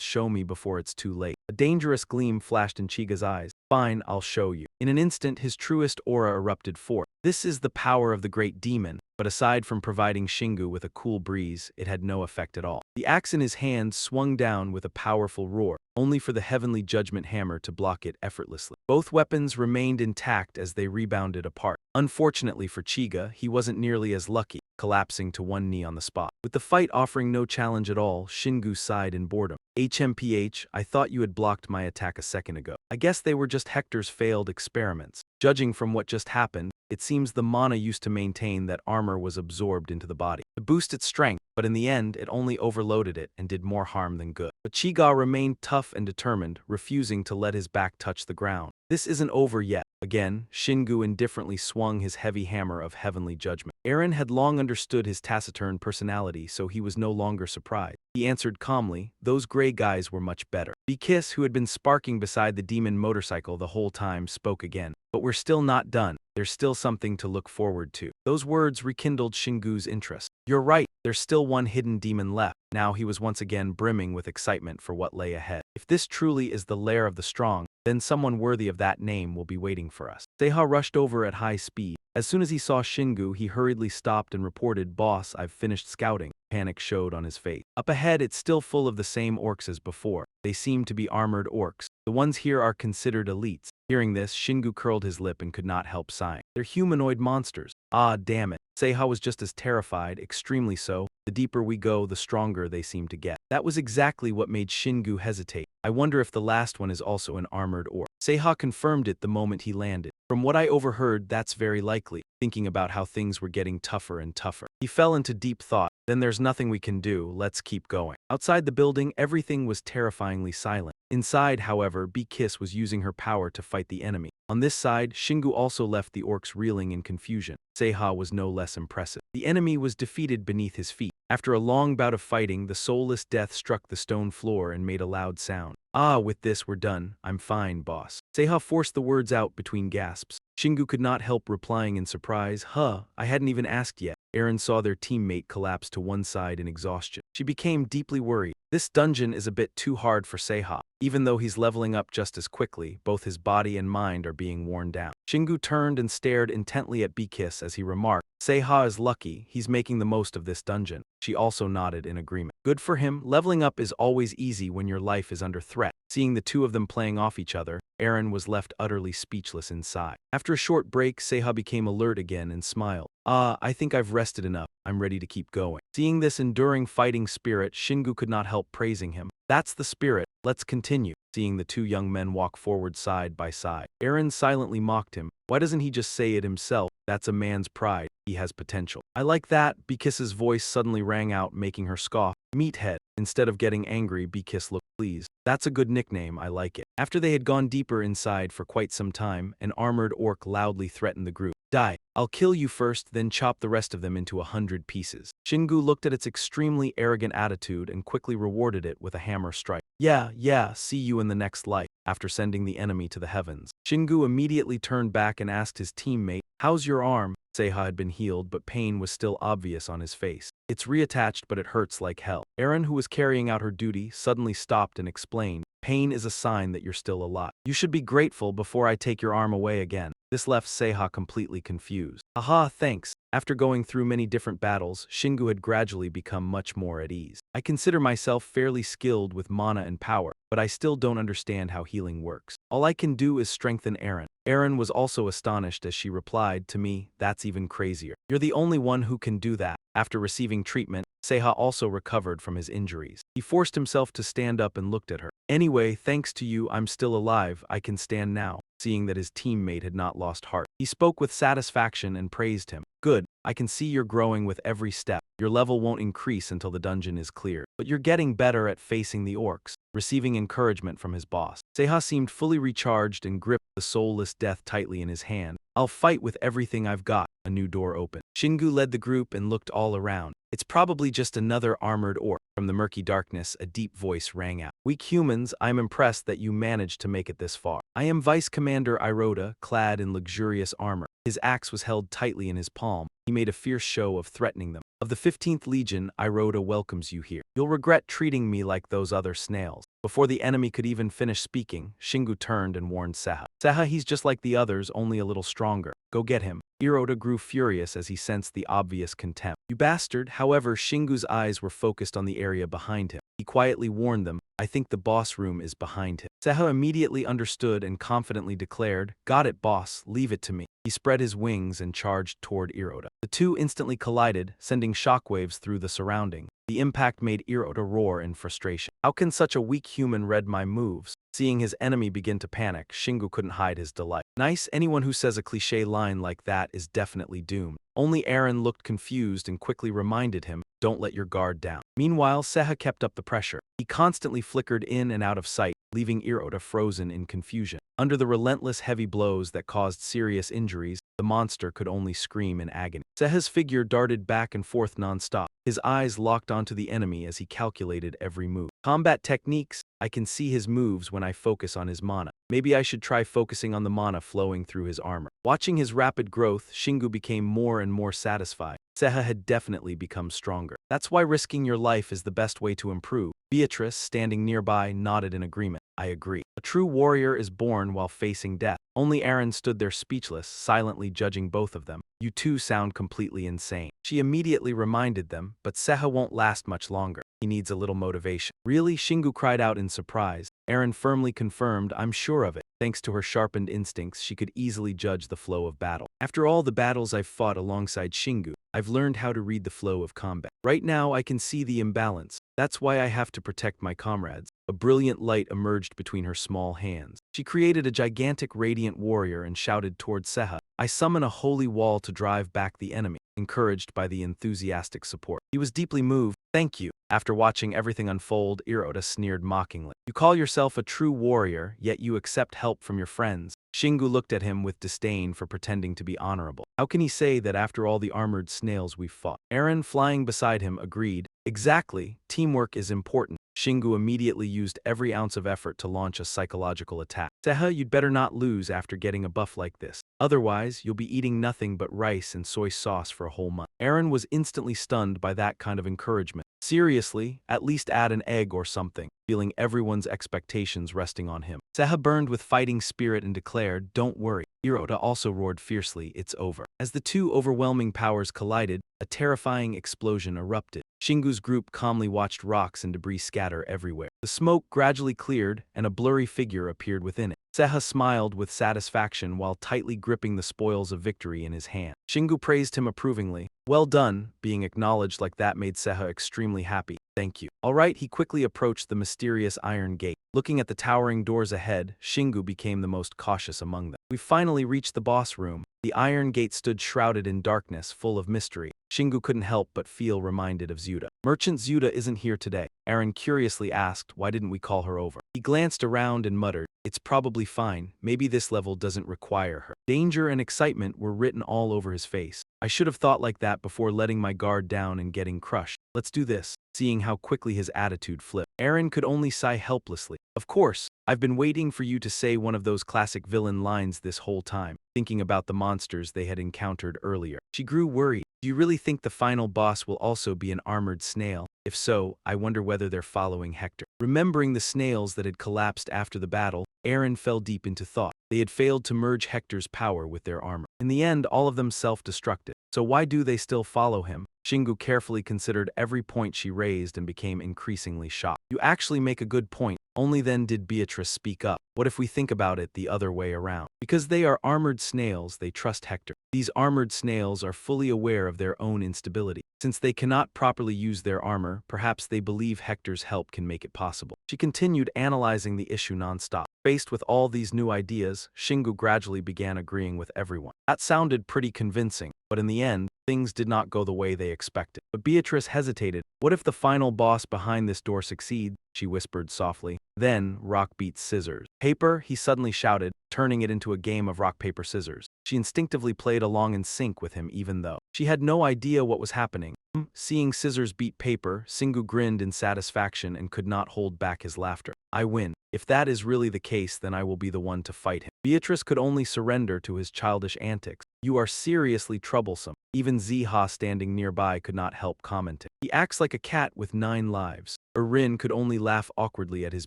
show me before it's too late." A dangerous gleam flashed in Chiga's eyes. "Fine, I'll show you." In an instant, his truest aura erupted forth. This is the power of the great demon. But aside from providing Shingu with a cool breeze, it had no effect at all. The axe in his hand swung down with a powerful roar, only for the Heavenly Judgment Hammer to block it effortlessly. Both weapons remained intact as they rebounded apart. Unfortunately for Chiga, he wasn't nearly as lucky, collapsing to one knee on the spot. With the fight offering no challenge at all, Shingu sighed in boredom. "HMPH, I thought you had blocked my attack a second ago. I guess they were just Hector's failed experiments." Judging from what just happened, it seems the mana used to maintain that armor was absorbed into the body to boost its strength, but in the end it only overloaded it and did more harm than good. But Chiga remained tough and determined, refusing to let his back touch the ground. "This isn't over yet." Again, Shingu indifferently swung his heavy hammer of heavenly judgment. Eren had long understood his taciturn personality, so he was no longer surprised. He answered calmly, those gray guys were much better. Kiss, who had been sparking beside the demon motorcycle the whole time, spoke again. But we're still not done. There's still something to look forward to. Those words rekindled Shingu's interest. You're right, there's still one hidden demon left. Now he was once again brimming with excitement for what lay ahead. If this truly is the lair of the strong, then someone worthy of that name will be waiting for us. Seha rushed over at high speed. As soon as he saw Shingu, he hurriedly stopped and reported, Boss, I've finished scouting. Panic showed on his face. Up ahead, it's still full of the same orcs as before. They seem to be armored orcs. The ones here are considered elites. Hearing this, Shingu curled his lip and could not help sighing. They're humanoid monsters. Ah, damn it. Seha was just as terrified, extremely so. The deeper we go, the stronger they seem to get. That was exactly what made Shingu hesitate. I wonder if the last one is also an armored orc. Seha confirmed it the moment he landed. From what I overheard, that's very likely. Thinking about how things were getting tougher and tougher, he fell into deep thought. Then there's nothing we can do, let's keep going. Outside the building, everything was terrifyingly silent. Inside, however, Kiss was using her power to fight the enemy. On this side, Shingu also left the orcs reeling in confusion. Seha was no less impressive. The enemy was defeated beneath his feet. After a long bout of fighting, the soulless death struck the stone floor and made a loud sound. Ah, with this we're done. I'm fine, boss. Seha forced the words out between gasps. Shingu could not help replying in surprise, I hadn't even asked yet. Eren saw their teammate collapse to one side in exhaustion. She became deeply worried. This dungeon is a bit too hard for Seha. Even though he's leveling up just as quickly, both his body and mind are being worn down. Shingu turned and stared intently at Kiss as he remarked, Seha is lucky, he's making the most of this dungeon. She also nodded in agreement. Good for him, leveling up is always easy when your life is under threat. Seeing the two of them playing off each other, Eren was left utterly speechless inside. After a short break, Seha became alert again and smiled. I think I've rested enough. I'm ready to keep going. Seeing this enduring fighting spirit, Shingu could not help praising him. That's the spirit. Let's continue. Seeing the two young men walk forward side by side, Eren silently mocked him. Why doesn't he just say it himself? That's a man's pride. He has potential. I like that. Kiss's voice suddenly rang out, making her scoff. Meathead. Instead of getting angry, Kiss looked pleased. That's a good nickname, I like it. After they had gone deeper inside for quite some time, an armored orc loudly threatened the group. Die. I'll kill you first, then chop the rest of them into 100 pieces. Shingu looked at its extremely arrogant attitude and quickly rewarded it with a hammer strike. Yeah, see you in the next life. After sending the enemy to the heavens, Shingu immediately turned back and asked his teammate, how's your arm? Seha had been healed, but pain was still obvious on his face. It's reattached, but it hurts like hell. Eren, who was carrying out her duty, suddenly stopped and explained, pain is a sign that you're still alive. You should be grateful before I take your arm away again. This left Seha completely confused. Aha, thanks. After going through many different battles, Shingu had gradually become much more at ease. I consider myself fairly skilled with mana and power, but I still don't understand how healing works. All I can do is strengthen Eren. Eren was also astonished as she replied, to me, that's even crazier. You're the only one who can do that. After receiving treatment, Seha also recovered from his injuries. He forced himself to stand up and looked at her. Anyway, thanks to you, I'm still alive. I can stand now. Seeing that his teammate had not lost heart, he spoke with satisfaction and praised him. Good, I can see you're growing with every step. Your level won't increase until the dungeon is cleared, but you're getting better at facing the orcs. Receiving encouragement from his boss, Seha seemed fully recharged and gripped the soulless death tightly in his hand. I'll fight with everything I've got. A new door opened. Shingu led the group and looked all around. It's probably just another armored orc. From the murky darkness, a deep voice rang out. Weak humans, I'm impressed that you managed to make it this far. I am Vice Commander Iroda, clad in luxurious armor. His axe was held tightly in his palm. He made a fierce show of threatening them. Of the 15th Legion, Iroda welcomes you here. You'll regret treating me like those other snails. Before the enemy could even finish speaking, Shingu turned and warned Seha. Seha, he's just like the others, only a little stronger. Go get him. Iroda grew furious as he sensed the obvious contempt. You bastard. However, Shingu's eyes were focused on the area behind him. He quietly warned them, I think the boss room is behind him. Seha immediately understood and confidently declared, got it, boss, leave it to me. He spread his wings and charged toward Iroda. The two instantly collided, sending shockwaves through the surrounding. The impact made Iroda roar in frustration. How can such a weak human read my moves? Seeing his enemy begin to panic, Shingu couldn't hide his delight. Nice, anyone who says a cliché line like that is definitely doomed. Only Eren looked confused and quickly reminded him, don't let your guard down. Meanwhile, Seha kept up the pressure. He constantly flickered in and out of sight, leaving Irota frozen in confusion. Under the relentless heavy blows that caused serious injuries, the monster could only scream in agony. Seha's figure darted back and forth non-stop, his eyes locked onto the enemy as he calculated every move. Combat techniques. I can see his moves when I focus on his mana. Maybe I should try focusing on the mana flowing through his armor. Watching his rapid growth, Shingu became more and more satisfied. Seha had definitely become stronger. That's why risking your life is the best way to improve. Beatrice, standing nearby, nodded in agreement. I agree. A true warrior is born while facing death. Only Aaron stood there speechless, silently judging both of them. You two sound completely insane. She immediately reminded them, but Seha won't last much longer. He needs a little motivation. Really? Shingu cried out in surprise. Aaron firmly confirmed, I'm sure of it. Thanks to her sharpened instincts, she could easily judge the flow of battle. After all the battles I've fought alongside Shingu, I've learned how to read the flow of combat. Right now, I can see the imbalance. That's why I have to protect my comrades. A brilliant light emerged between her small hands. She created a gigantic radiant warrior and shouted toward Seha, I summon a holy wall to drive back the enemy. Encouraged by the enthusiastic support, he was deeply moved. Thank you. After watching everything unfold, Irota sneered mockingly. You call yourself a true warrior, yet you accept help from your friends. Shingu looked at him with disdain for pretending to be honorable. How can he say that after all the armored snails we've fought? Aaron, flying beside him, agreed. Exactly. Teamwork is important. Shingu immediately used every ounce of effort to launch a psychological attack. Seha, you'd better not lose after getting a buff like this. Otherwise, you'll be eating nothing but rice and soy sauce for a whole month. Aaron was instantly stunned by that kind of encouragement. Seriously, at least add an egg or something, feeling everyone's expectations resting on him. Seha burned with fighting spirit and declared, don't worry. Irota also roared fiercely, it's over. As the two overwhelming powers collided, a terrifying explosion erupted. Shingu's group calmly watched rocks and debris scatter everywhere. The smoke gradually cleared, and a blurry figure appeared within it. Seha smiled with satisfaction while tightly gripping the spoils of victory in his hand. Shingu praised him approvingly. Well done. Being acknowledged like that made Seha extremely happy. Thank you. All right, he quickly approached the mysterious iron gate. Looking at the towering doors ahead, Shingu became the most cautious among them. We finally reached the boss room. The iron gate stood shrouded in darkness, full of mystery. Shingu couldn't help but feel reminded of Zuda. Merchant Zuda isn't here today. Aaron curiously asked, why didn't we call her over? He glanced around and muttered, it's probably fine. Maybe this level doesn't require her. Danger and excitement were written all over his face. I should have thought like that before letting my guard down and getting crushed. Let's do this. Seeing how quickly his attitude flipped, Aaron could only sigh helplessly. Of course, I've been waiting for you to say one of those classic villain lines this whole time, thinking about the monsters they had encountered earlier. She grew worried. Do you really think the final boss will also be an armored snail? If so, I wonder whether they're following Hector. Remembering the snails that had collapsed after the battle, Aaron fell deep into thought. They had failed to merge Hector's power with their armor. In the end, all of them self-destructed. So why do they still follow him? Shingu carefully considered every point she raised and became increasingly shocked. You actually make a good point. Only then did Beatrice speak up. What if we think about it the other way around? Because they are armored snails, they trust Hector. These armored snails are fully aware of their own instability. Since they cannot properly use their armor, perhaps they believe Hector's help can make it possible. She continued analyzing the issue nonstop. Faced with all these new ideas, Shingu gradually began agreeing with everyone. That sounded pretty convincing, but in the end, things did not go the way they expected. But Beatrice hesitated. What if the final boss behind this door succeeds? She whispered softly. Then, rock beats scissors. Paper, he suddenly shouted, turning it into a game of rock, paper, scissors. She instinctively played along in sync with him even though she had no idea what was happening. Seeing scissors beat paper, Shingu grinned in satisfaction and could not hold back his laughter. I win. If that is really the case, then I will be the one to fight him. Beatrice could only surrender to his childish antics. You are seriously troublesome. Even Ziha standing nearby could not help commenting. He acts like a cat with 9 lives. Rin could only laugh awkwardly at his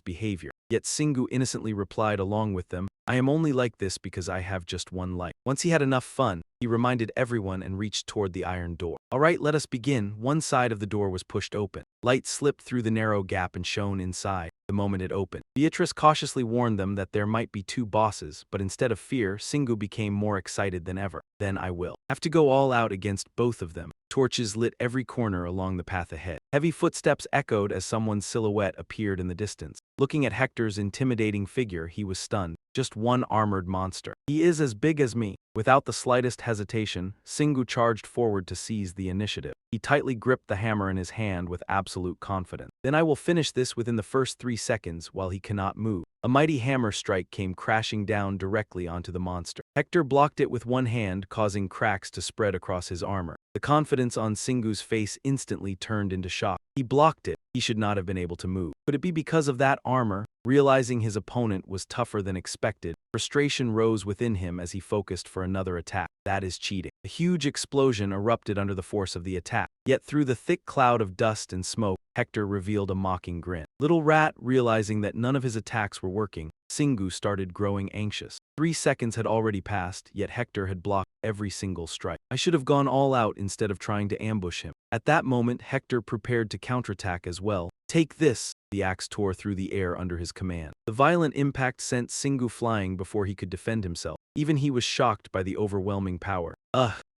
behavior. Yet Shingu innocently replied along with them, I am only like this because I have just 1 life. Once he had enough fun, he reminded everyone and reached toward the iron door. Alright, let us begin. One side of the door was pushed open. Light slipped through the narrow gap and shone inside. The moment it opened, Beatrice cautiously warned them that there might be 2 bosses, but instead of fear, Shingu became more excited than ever. Then I will have to go all out against both of them. Torches lit every corner along the path ahead. Heavy footsteps echoed as someone's silhouette appeared in the distance. Looking at Hector's intimidating figure, he was stunned. Just one armored monster. He is as big as me. Without the slightest hesitation, Shingu charged forward to seize the initiative. He tightly gripped the hammer in his hand with absolute confidence. Then I will finish this within the first 3 seconds while he cannot move. A mighty hammer strike came crashing down directly onto the monster. Hector blocked it with one hand, causing cracks to spread across his armor. The confidence on Singu's face instantly turned into shock. He blocked it. He should not have been able to move. Could it be because of that armor? Realizing his opponent was tougher than expected, frustration rose within him as he focused for another attack. That is cheating. A huge explosion erupted under the force of the attack. Yet through the thick cloud of dust and smoke, Hector revealed a mocking grin. Little Rat, realizing that none of his attacks were working, Singu started growing anxious. 3 seconds had already passed, yet Hector had blocked every single strike. I should have gone all out instead of trying to ambush him. At that moment, Hector prepared to counterattack as well. Take this! The axe tore through the air under his command. The violent impact sent Singu flying before he could defend himself. Even he was shocked by the overwhelming power.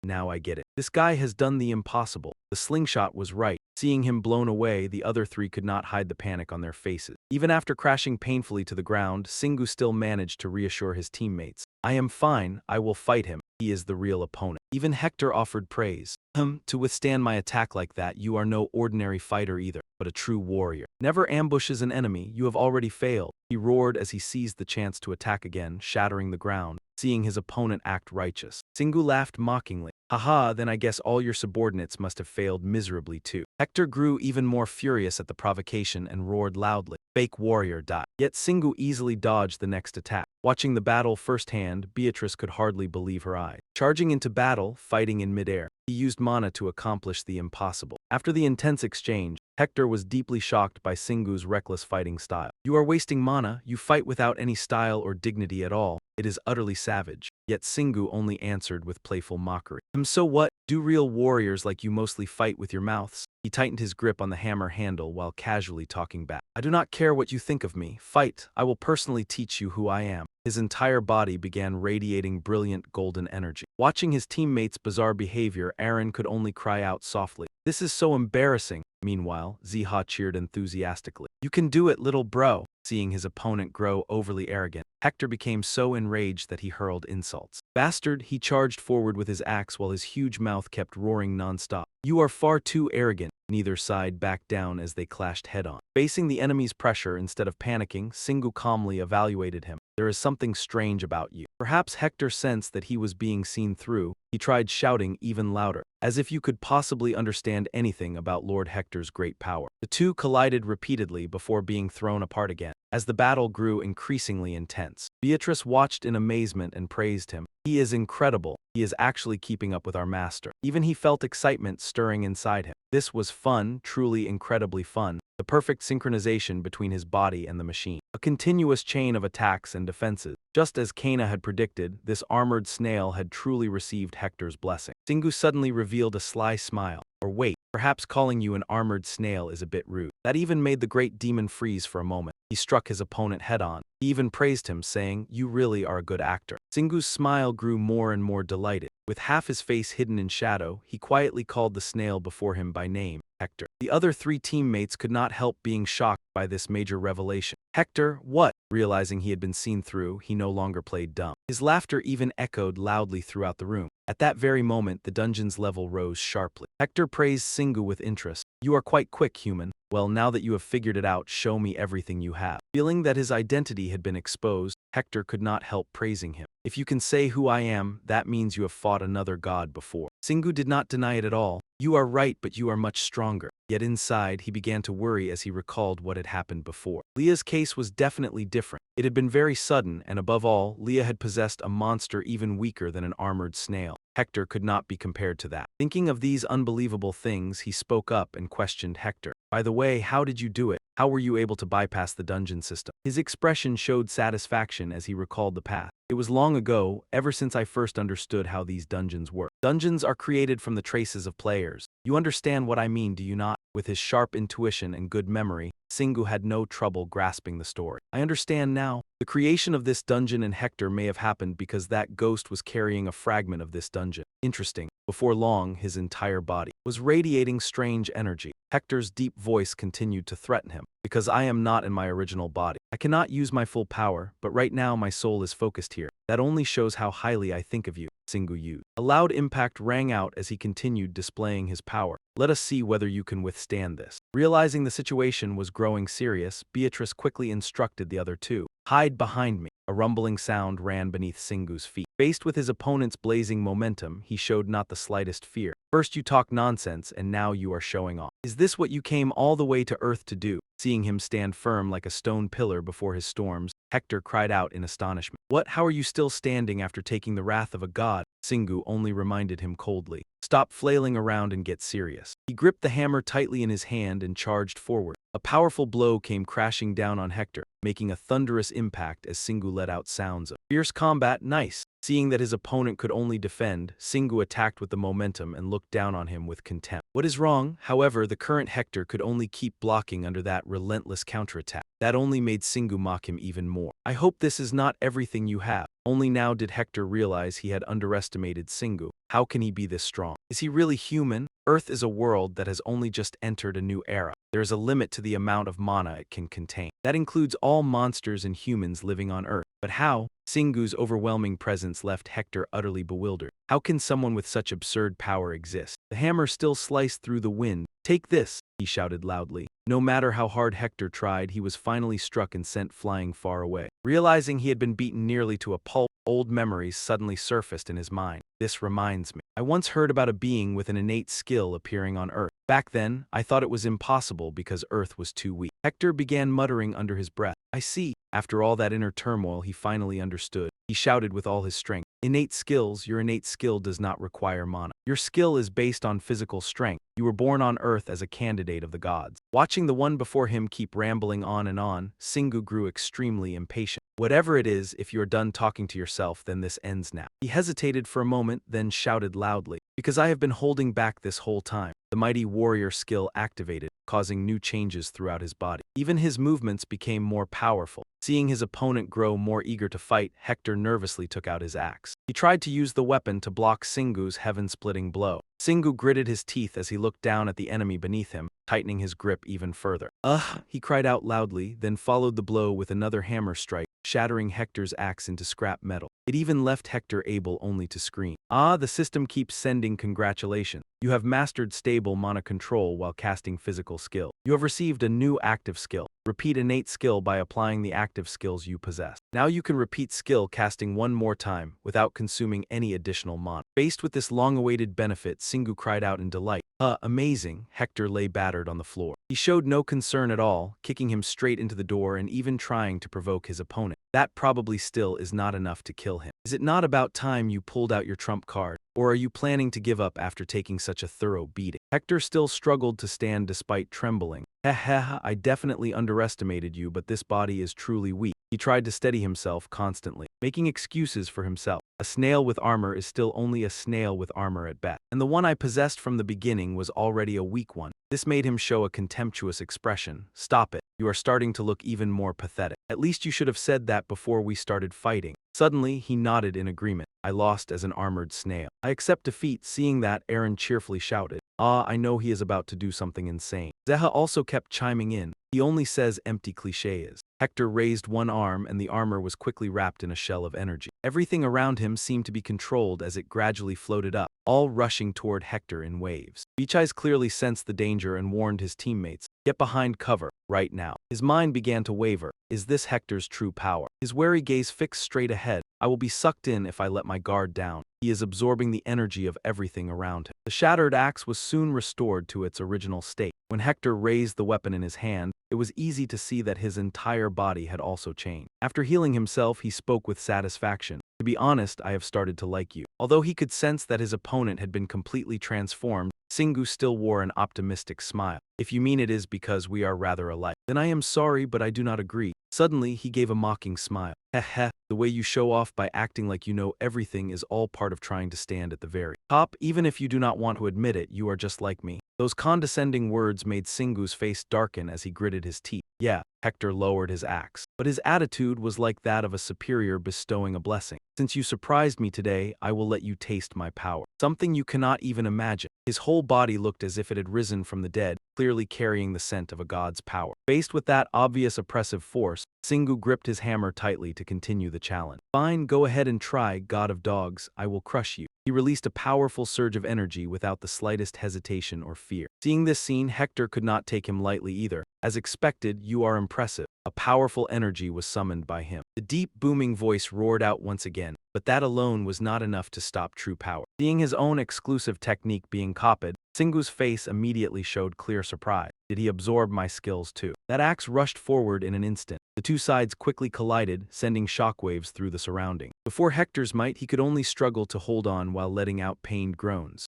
Now I get it. This guy has done the impossible. The slingshot was right. Seeing him blown away, the other three could not hide the panic on their faces. Even after crashing painfully to the ground, Singu still managed to reassure his teammates. I am fine, I will fight him. He is the real opponent. Even Hector offered praise. To withstand my attack like that, you are no ordinary fighter either, but a true warrior. Never ambushes an enemy, you have already failed. He roared as he seized the chance to attack again, shattering the ground, seeing his opponent act righteous. Singu laughed mockingly. Haha, then I guess all your subordinates must have failed miserably too. Hector grew even more furious at the provocation and roared loudly. Fake warrior, die. Yet Singu easily dodged the next attack. Watching the battle firsthand, Beatrice could hardly believe her eyes. Charging into battle, fighting in midair, he used mana to accomplish the impossible. After the intense exchange, Hector was deeply shocked by Singu's reckless fighting style. You are wasting mana, you fight without any style or dignity at all. It is utterly savage. Yet Singu only answered with playful mockery. So what? Do real warriors like you mostly fight with your mouths? He tightened his grip on the hammer handle while casually talking back. I do not care what you think of me. Fight. I will personally teach you who I am. His entire body began radiating brilliant golden energy. Watching his teammates' bizarre behavior, Aaron could only cry out softly. This is so embarrassing. Meanwhile, Ziha cheered enthusiastically. You can do it, little bro. Seeing his opponent grow overly arrogant, Hector became so enraged that he hurled insults. Bastard, he charged forward with his axe while his huge mouth kept roaring nonstop. You are far too arrogant. Neither side backed down as they clashed head-on. Facing the enemy's pressure instead of panicking, Singu calmly evaluated him. There is something strange about you. Perhaps Hector sensed that he was being seen through. He tried shouting even louder, as if you could possibly understand anything about Lord Hector's great power. The two collided repeatedly before being thrown apart again. As the battle grew increasingly intense, Beatrice watched in amazement and praised him. He is incredible. He is actually keeping up with our master. Even he felt excitement stirring inside him. This was fun, truly incredibly fun. The perfect synchronization between his body and the machine. A continuous chain of attacks and defenses. Just as Kana had predicted, this armored snail had truly received Hector's blessing. Singu suddenly revealed a sly smile. Or wait, perhaps calling you an armored snail is a bit rude. That even made the great demon freeze for a moment. He struck his opponent head-on. He even praised him, saying, you really are a good actor. Singu's smile grew more and more delighted. With half his face hidden in shadow, he quietly called the snail before him by name, Hector. The other three teammates could not help being shocked by this major revelation. Hector, what? Realizing he had been seen through, he no longer played dumb. His laughter even echoed loudly throughout the room. At that very moment, the dungeon's level rose sharply. Hector praised Singu with interest. You are quite quick, human. Well, now that you have figured it out, show me everything you have. Feeling that his identity had been exposed, Hector could not help praising him. If you can say who I am, that means you have fought another god before. Singu did not deny it at all. You are right, but you are much stronger. Yet inside, he began to worry as he recalled what had happened before. Leah's case was definitely different. It had been very sudden, and above all, Leah had possessed a monster even weaker than an armored snail. Hector could not be compared to that. Thinking of these unbelievable things, he spoke up and questioned Hector. By the way, how did you do it? How were you able to bypass the dungeon system? His expression showed satisfaction as he recalled the past. It was long ago, ever since I first understood how these dungeons work. Dungeons are created from the traces of players. You understand what I mean, do you not? With his sharp intuition and good memory, Singu had no trouble grasping the story. I understand now. The creation of this dungeon in Hector may have happened because that ghost was carrying a fragment of this dungeon. Interesting. Before long, his entire body was radiating strange energy. Hector's deep voice continued to threaten him. Because I am not in my original body. I cannot use my full power, but right now my soul is focused here. That only shows how highly I think of you, Singu used. A loud impact rang out as he continued displaying his power. Let us see whether you can withstand this. Realizing the situation was growing serious, Beatrice quickly instructed the other two. Hide behind me. A rumbling sound ran beneath Singu's feet. Faced with his opponent's blazing momentum, he showed not the slightest fear. First you talk nonsense, and now you are showing off. Is this what you came all the way to Earth to do? Seeing him stand firm like a stone pillar before his storms, Hector cried out in astonishment. What? How are you still standing after taking the wrath of a god? Singu only reminded him coldly. Stop flailing around and get serious. He gripped the hammer tightly in his hand and charged forward. A powerful blow came crashing down on Hector, making a thunderous impact as Singu let out sounds of fierce combat. Nice. Seeing that his opponent could only defend, Singu attacked with the momentum and looked down on him with contempt. What is wrong? However, the current Hector could only keep blocking under that relentless counterattack. That only made Singu mock him even more. I hope this is not everything you have. Only now did Hector realize he had underestimated Singu. How can he be this strong? Is he really human? Earth is a world that has only just entered a new era. There is a limit to the amount of mana it can contain. That includes all monsters and humans living on Earth. But how? Singu's overwhelming presence left Hector utterly bewildered. How can someone with such absurd power exist? The hammer still sliced through the wind. Take this, he shouted loudly. No matter how hard Hector tried, he was finally struck and sent flying far away. Realizing he had been beaten nearly to a pulp, old memories suddenly surfaced in his mind. This reminds me. I once heard about a being with an innate skill appearing on Earth. Back then, I thought it was impossible because Earth was too weak. Hector began muttering under his breath. I see. After all that inner turmoil, he finally understood. He shouted with all his strength. Innate skills. Your innate skill does not require mana. Your skill is based on physical strength. You were born on Earth as a candidate of the gods. Watching the one before him keep rambling on and on, Singu grew extremely impatient. Whatever it is, if you are done talking to yourself, then this ends now. He hesitated for a moment, then shouted loudly. Because I have been holding back this whole time. The mighty warrior skill activated, causing new changes throughout his body. Even his movements became more powerful. Seeing his opponent grow more eager to fight, Hector nervously took out his axe. He tried to use the weapon to block Singu's heaven-splitting blow. Singu gritted his teeth as he looked down at the enemy beneath him, tightening his grip even further. Ugh, he cried out loudly, then followed the blow with another hammer strike, shattering Hector's axe into scrap metal. It even left Hector able only to scream. Ah, the system keeps sending congratulations. You have mastered stable mana control while casting physical skill. You have received a new active skill. Repeat innate skill by applying the active skills you possess. Now you can repeat skill casting one more time without consuming any additional mana. Faced with this long-awaited benefit, Singu cried out in delight. Amazing. Hector lay battered on the floor. He showed no concern at all, kicking him straight into the door and even trying to provoke his opponent. That probably still is not enough to kill him. Is it not about time you pulled out your trump card? Or are you planning to give up after taking such a thorough beating? Hector still struggled to stand despite trembling. I definitely underestimated you, but this body is truly weak. He tried to steady himself constantly, making excuses for himself. A snail with armor is still only a snail with armor at best, and the one I possessed from the beginning was already a weak one. This made him show a contemptuous expression. Stop it. You are starting to look even more pathetic. At least you should have said that before we started fighting. Suddenly, he nodded in agreement. I lost as an armored snail. I accept defeat. Seeing that, Aaron cheerfully shouted. Ah, I know he is about to do something insane. Zeha also kept chiming in. He only says empty cliches. Hector raised one arm and the armor was quickly wrapped in a shell of energy. Everything around him seemed to be controlled as it gradually floated up, all rushing toward Hector in waves. Beach-Eyes clearly sensed the danger and warned his teammates, get behind cover, right now. His mind began to waver. Is this Hector's true power? His wary gaze fixed straight ahead. I will be sucked in if I let my guard down. He is absorbing the energy of everything around him. The shattered axe was soon restored to its original state. When Hector raised the weapon in his hand, it was easy to see that his entire body had also changed. After healing himself, he spoke with satisfaction. To be honest, I have started to like you. Although he could sense that his opponent had been completely transformed, Singu still wore an optimistic smile. If you mean it is because we are rather alike, then I am sorry, but I do not agree. Suddenly, he gave a mocking smile. Heh, the way you show off by acting like you know everything is all part of trying to stand at the very top. Even if you do not want to admit it, you are just like me. Those condescending words made Singu's face darken as he gritted his teeth. Yeah, Hector lowered his axe, but his attitude was like that of a superior bestowing a blessing. Since you surprised me today, I will let you taste my power. Something you cannot even imagine. His whole body looked as if it had risen from the dead, clearly carrying the scent of a god's power. Faced with that obvious oppressive force, Singu gripped his hammer tightly to continue the challenge. Fine, go ahead and try, god of dogs, I will crush you. He released a powerful surge of energy without the slightest hesitation or fear. Seeing this scene, Hector could not take him lightly either. As expected, "You are impressive." A powerful energy was summoned by him. The deep, booming voice roared out once again, but that alone was not enough to stop true power. Seeing his own exclusive technique being copied, Singu's face immediately showed clear surprise. Did he absorb my skills too? That axe rushed forward in an instant. The two sides quickly collided, sending shockwaves through the surrounding. Before Hector's might, he could only struggle to hold on while letting out pained groans.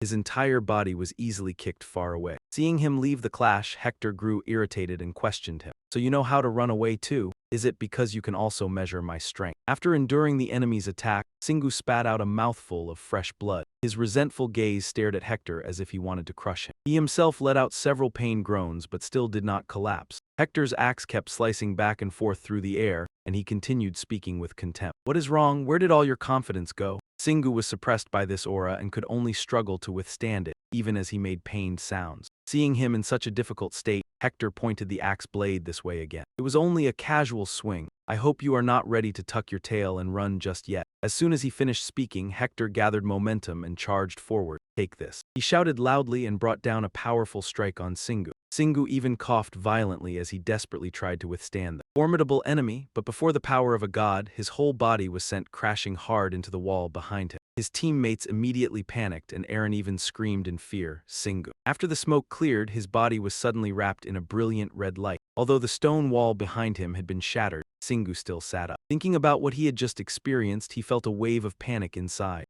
His entire body was easily kicked far away. Seeing him leave the clash, Hector grew irritated and questioned him. "So you know how to run away too? Is it because you can also measure my strength?" After enduring the enemy's attack, Singu spat out a mouthful of fresh blood. His resentful gaze stared at Hector as if he wanted to crush him. He himself let out several pained groans but still did not collapse. Hector's axe kept slicing back and forth through the air, and he continued speaking with contempt. "What is wrong? Where did all your confidence go?" Singu was suppressed by this aura and could only struggle to withstand it, even as he made pained sounds. Seeing him in such a difficult state, Hector pointed the axe blade this way again. "It was only a casual swing. I hope you are not ready to tuck your tail and run just yet." As soon as he finished speaking, Hector gathered momentum and charged forward. "Take this." He shouted loudly and brought down a powerful strike on Singu. Singu even coughed violently as he desperately tried to withstand the formidable enemy, but before the power of a god, his whole body was sent crashing hard into the wall behind him. His teammates immediately panicked, and Aaron even screamed in fear, "Singu." After the smoke cleared, his body was suddenly wrapped in a brilliant red light. Although the stone wall behind him had been shattered, Singu still sat up. Thinking about what he had just experienced, he felt a wave of panic inside.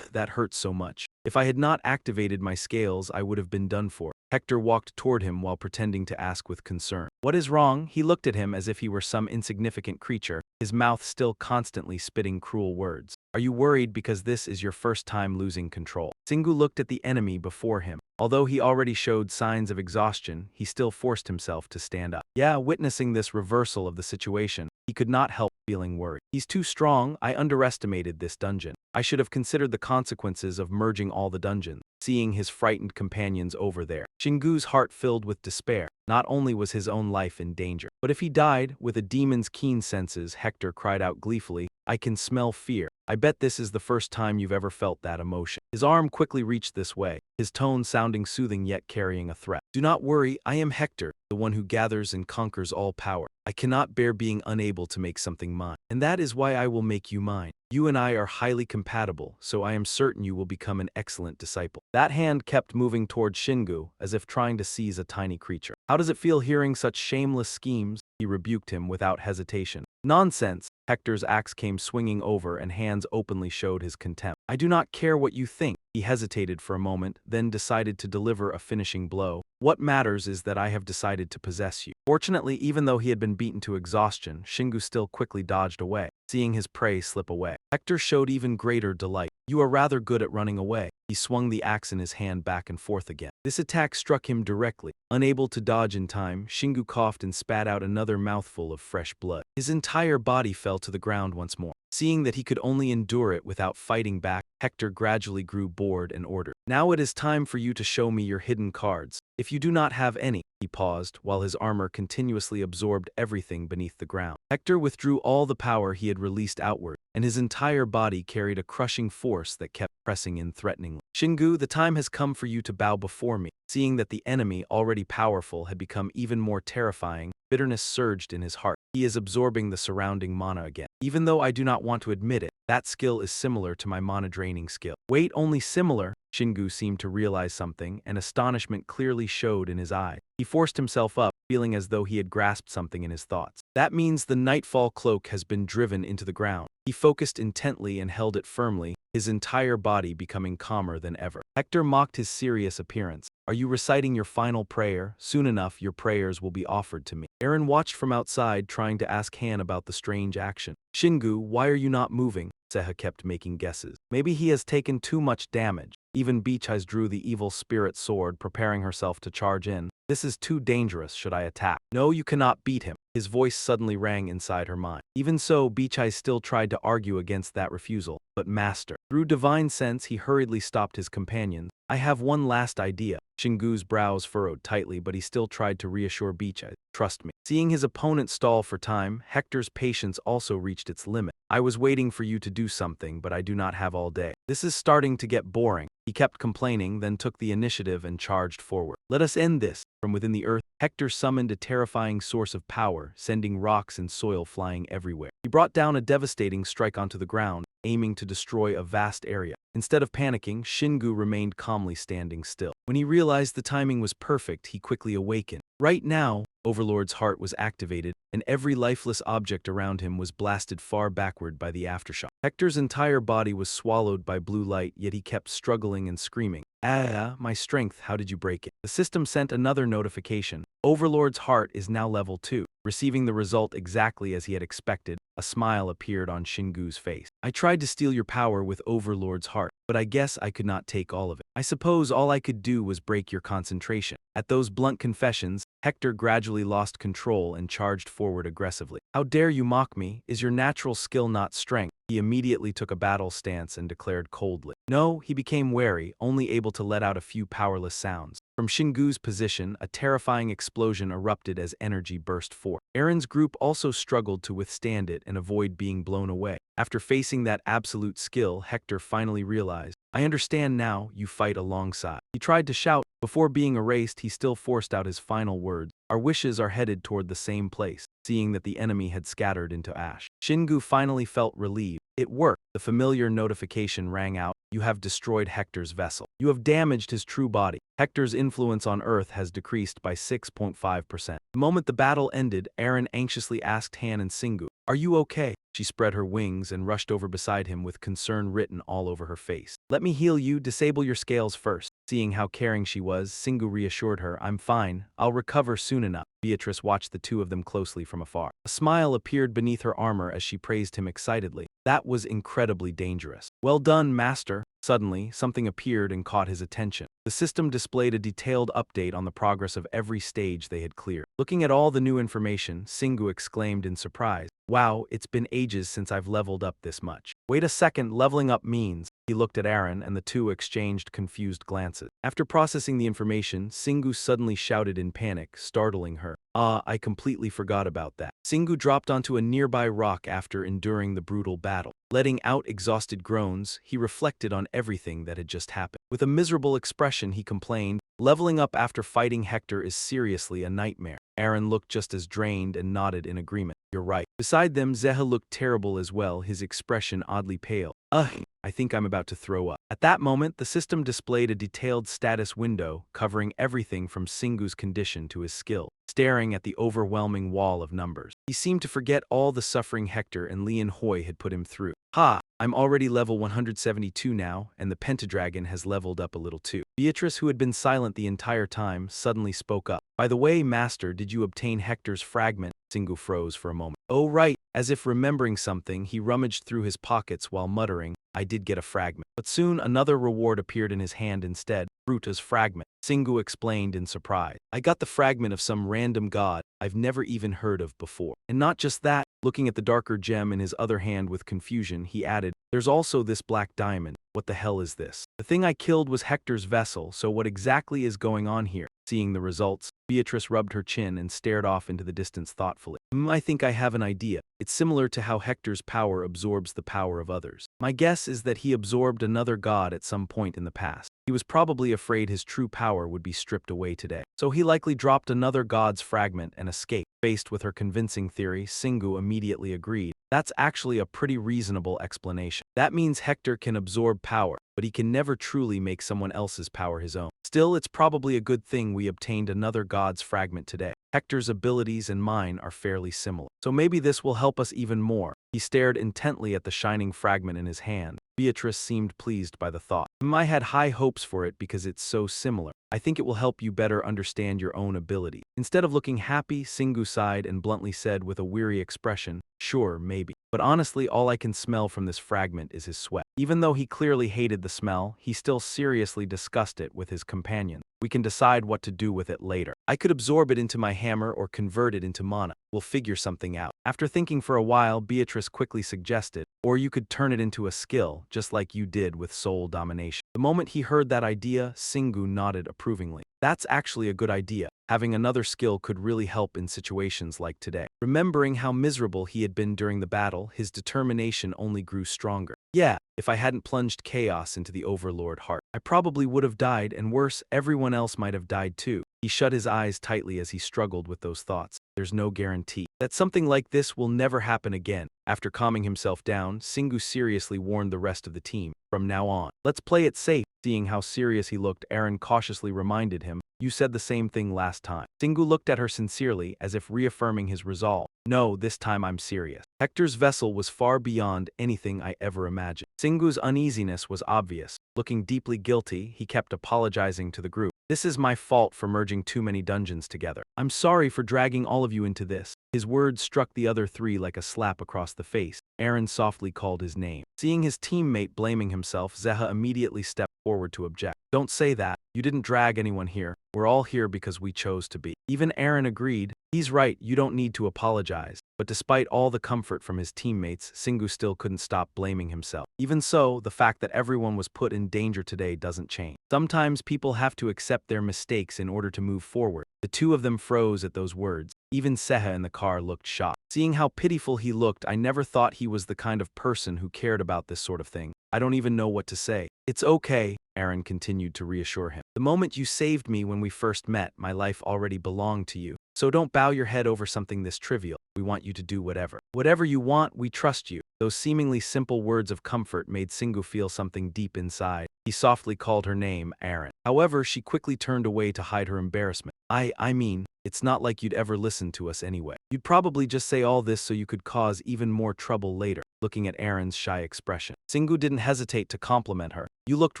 That hurt so much. If I had not activated my scales, I would have been done for. Hector walked toward him while pretending to ask with concern. "What is wrong?" He looked at him as if he were some insignificant creature, his mouth still constantly spitting cruel words. "Are you worried because this is your first time losing control?" Singu looked at the enemy before him. Although he already showed signs of exhaustion, he still forced himself to stand up. Witnessing this reversal of the situation, he could not help feeling worried. "He's too strong. I underestimated this dungeon. I should have considered the consequences of merging all the dungeons." Seeing his frightened companions over there, Shingu's heart filled with despair. Not only was his own life in danger, but if he died, with a demon's keen senses, Hector cried out gleefully, "I can smell fear. I bet this is the first time you've ever felt that emotion." His arm quickly reached this way, his tone sounding soothing yet carrying a threat. "Do not worry, I am Hector, the one who gathers and conquers all power. I cannot bear being unable to make something mine, and that is why I will make you mine. You and I are highly compatible, so I am certain you will become an excellent disciple." That hand kept moving toward Shingu, as if trying to seize a tiny creature. "How does it feel hearing such shameless schemes?" He rebuked him without hesitation. "Nonsense!" Hector's axe came swinging over and hands openly showed his contempt. "I do not care what you think." He hesitated for a moment, then decided to deliver a finishing blow. "What matters is that I have decided to possess you." Fortunately, even though he had been beaten to exhaustion, Shingu still quickly dodged away. Seeing his prey slip away, Hector showed even greater delight. "You are rather good at running away." He swung the axe in his hand back and forth again. This attack struck him directly. Unable to dodge in time, Shingu coughed and spat out another mouthful of fresh blood. His entire body fell to the ground once more. Seeing that he could only endure it without fighting back, Hector gradually grew bored and ordered, "Now it is time for you to show me your hidden cards. If you do not have any." He paused, while his armor continuously absorbed everything beneath the ground. Hector withdrew all the power he had released outward, and his entire body carried a crushing force that kept pressing in threateningly. "Shingu, the time has come for you to bow before me." Seeing that the enemy, already powerful, had become even more terrifying, bitterness surged in his heart. He is absorbing the surrounding mana again. Even though I do not want to admit it, that skill is similar to my mana draining skill. Wait, only similar? Shingu seemed to realize something, and astonishment clearly showed in his eyes. He forced himself up, feeling as though he had grasped something in his thoughts. "That means the Nightfall cloak has been driven into the ground." He focused intently and held it firmly, his entire body becoming calmer than ever. Hector mocked his serious appearance. "Are you reciting your final prayer? Soon enough, your prayers will be offered to me." Aaron watched from outside, trying to ask Han about the strange action. "Shingu, why are you not moving?" Seha kept making guesses. "Maybe he has taken too much damage." Even Beach Eyes drew the evil spirit sword, preparing herself to charge in. "This is too dangerous. Should I attack?" "No, you cannot beat him." His voice suddenly rang inside her mind. Even so, Beach Eyes still tried to argue against that refusal. But master. Through divine sense, he hurriedly stopped his companions. "I have one last idea." Shingu's brows furrowed tightly, but he still tried to reassure Beach Eyes. "Trust me." Seeing his opponent stall for time, Hector's patience also reached its limit. "I was waiting for you to do something, but I do not have all day." This is starting to get boring. He kept complaining, then took the initiative and charged forward. Let us end this. From within the earth, Hector summoned a terrifying source of power, sending rocks and soil flying everywhere. He brought down a devastating strike onto the ground, aiming to destroy a vast area. Instead of panicking, Shingu remained calmly standing still. When he realized the timing was perfect, he quickly awakened. Right now, Overlord's heart was activated, and every lifeless object around him was blasted far backward by the aftershock. Hector's entire body was swallowed by blue light, yet he kept struggling and screaming, "Ah, my strength, how did you break it?" The system sent another notification. Overlord's heart is now level 2. Receiving the result exactly as he had expected, a smile appeared on Shingu's face. "I tried to steal your power with Overlord's heart, but I guess I could not take all of it. I suppose all I could do was break your concentration." At those blunt confessions, Hector gradually lost control and charged forward aggressively. "How dare you mock me? Is your natural skill not strength?" He immediately took a battle stance and declared coldly. No, he became wary, only able to let out a few powerless sounds. From Shingu's position, a terrifying explosion erupted as energy burst forth. Aaron's group also struggled to withstand it and avoid being blown away. After facing that absolute skill, Hector finally realized, "I understand now, you fight alongside." He tried to shout. Before being erased, he still forced out his final words. "Our wishes are headed toward the same place," seeing that the enemy had scattered into ash. Shingu finally felt relieved. It worked. The familiar notification rang out. "You have destroyed Hector's vessel. You have damaged his true body. Hector's influence on Earth has decreased by 6.5%. The moment the battle ended, Aaron anxiously asked Han and Singu, "Are you okay?" She spread her wings and rushed over beside him with concern written all over her face. "Let me heal you. Disable your scales first." Seeing how caring she was, Singu reassured her, "I'm fine. I'll recover soon enough." Beatrice watched the two of them closely from afar. A smile appeared beneath her armor as she praised him excitedly. "That was incredibly dangerous." "Well done, Master." Suddenly, something appeared and caught his attention. The system displayed a detailed update on the progress of every stage they had cleared. Looking at all the new information, Singu exclaimed in surprise, "Wow, it's been ages since I've leveled up this much." "Wait a second, leveling up means..." He looked at Aaron and the two exchanged confused glances. After processing the information, Singu suddenly shouted in panic, startling her. "Ah, I completely forgot about that." Singu dropped onto a nearby rock after enduring the brutal battle. Letting out exhausted groans, he reflected on everything that had just happened. With a miserable expression, he complained, "Leveling up after fighting Hector is seriously a nightmare." Aaron looked just as drained and nodded in agreement. "You're right." Beside them, Zeha looked terrible as well, his expression oddly pale. "Ugh, I think I'm about to throw up." At that moment, the system displayed a detailed status window covering everything from Singu's condition to his skill. Staring at the overwhelming wall of numbers, he seemed to forget all the suffering Hector and Lian Hui had put him through. "Ha! I'm already level 172 now, and the Pentadragon has leveled up a little too." Beatrice, who had been silent the entire time, suddenly spoke up. "By the way, Master, did you obtain Hector's fragment?" Singu froze for a moment. "Oh right." As if remembering something, he rummaged through his pockets while muttering, "I did get a fragment." But soon another reward appeared in his hand instead, Bruta's fragment. Singu explained in surprise, "I got the fragment of some random god I've never even heard of before. And not just that," looking at the darker gem in his other hand with confusion, he added, "There's also this black diamond. What the hell is this?" "The thing I killed was Hector's vessel, so what exactly is going on here?" Seeing the results, Beatrice rubbed her chin and stared off into the distance thoughtfully. I think I have an idea. It's similar to how Hector's power absorbs the power of others. My guess is that he absorbed another god at some point in the past. He was probably afraid his true power would be stripped away today. So he likely dropped another god's fragment and escaped." Faced with her convincing theory, Singu immediately agreed. "That's actually a pretty reasonable explanation. That means Hector can absorb power, but he can never truly make someone else's power his own. Still, it's probably a good thing we obtained another god's fragment today. Hector's abilities and mine are fairly similar. So maybe this will help us even more." He stared intently at the shining fragment in his hand. Beatrice seemed pleased by the thought. "I had high hopes for it because it's so similar. I think it will help you better understand your own ability." Instead of looking happy, Singu sighed and bluntly said with a weary expression, "Sure, maybe. But honestly, all I can smell from this fragment is his sweat." Even though he clearly hated the smell, he still seriously discussed it with his companion. "We can decide what to do with it later. I could absorb it into my hammer or convert it into mana. We'll figure something out." After thinking for a while, Beatrice quickly suggested, "Or you could turn it into a skill, just like you did with soul domination." The moment he heard that idea, Singu nodded approvingly. That's actually a good idea. Having another skill could really help in situations like today. Remembering how miserable he had been during the battle, his determination only grew stronger. Yeah, if I hadn't plunged chaos into the Overlord heart, I probably would have died, and worse, everyone else might have died too. He shut his eyes tightly as he struggled with those thoughts. There's no guarantee that something like this will never happen again. After calming himself down, Singu seriously warned the rest of the team. From now on, let's play it safe. Seeing how serious he looked, Aaron cautiously reminded him, "You said the same thing last time." Singu looked at her sincerely, as if reaffirming his resolve. "No, this time I'm serious." Hector's vessel was far beyond anything I ever imagined. Singu's uneasiness was obvious. Looking deeply guilty, he kept apologizing to the group. "This is my fault for merging too many dungeons together. I'm sorry for dragging all of you into this." His words struck the other three like a slap across the face. Aaron softly called his name. Seeing his teammate blaming himself, Zeha immediately stepped forward to object. "Don't say that. You didn't drag anyone here. We're all here because we chose to be." Even Aaron agreed. "He's right, you don't need to apologize." But despite all the comfort from his teammates, Singu still couldn't stop blaming himself. Even so, the fact that everyone was put in danger today doesn't change. Sometimes people have to accept their mistakes in order to move forward. The two of them froze at those words. Even Seha in the car looked shocked. Seeing how pitiful he looked, I never thought he was the kind of person who cared about this sort of thing. I don't even know what to say. "It's okay," Aaron continued to reassure him. "The moment you saved me when we first met, my life already belonged to you. So don't bow your head over something this trivial. We want you to do whatever you want, we trust you." Those seemingly simple words of comfort made Singu feel something deep inside. He softly called her name, Aaron. However, she quickly turned away to hide her embarrassment. I mean, it's not like you'd ever listen to us anyway. You'd probably just say all this so you could cause even more trouble later." Looking at Aaron's shy expression, Singu didn't hesitate to compliment her. "You looked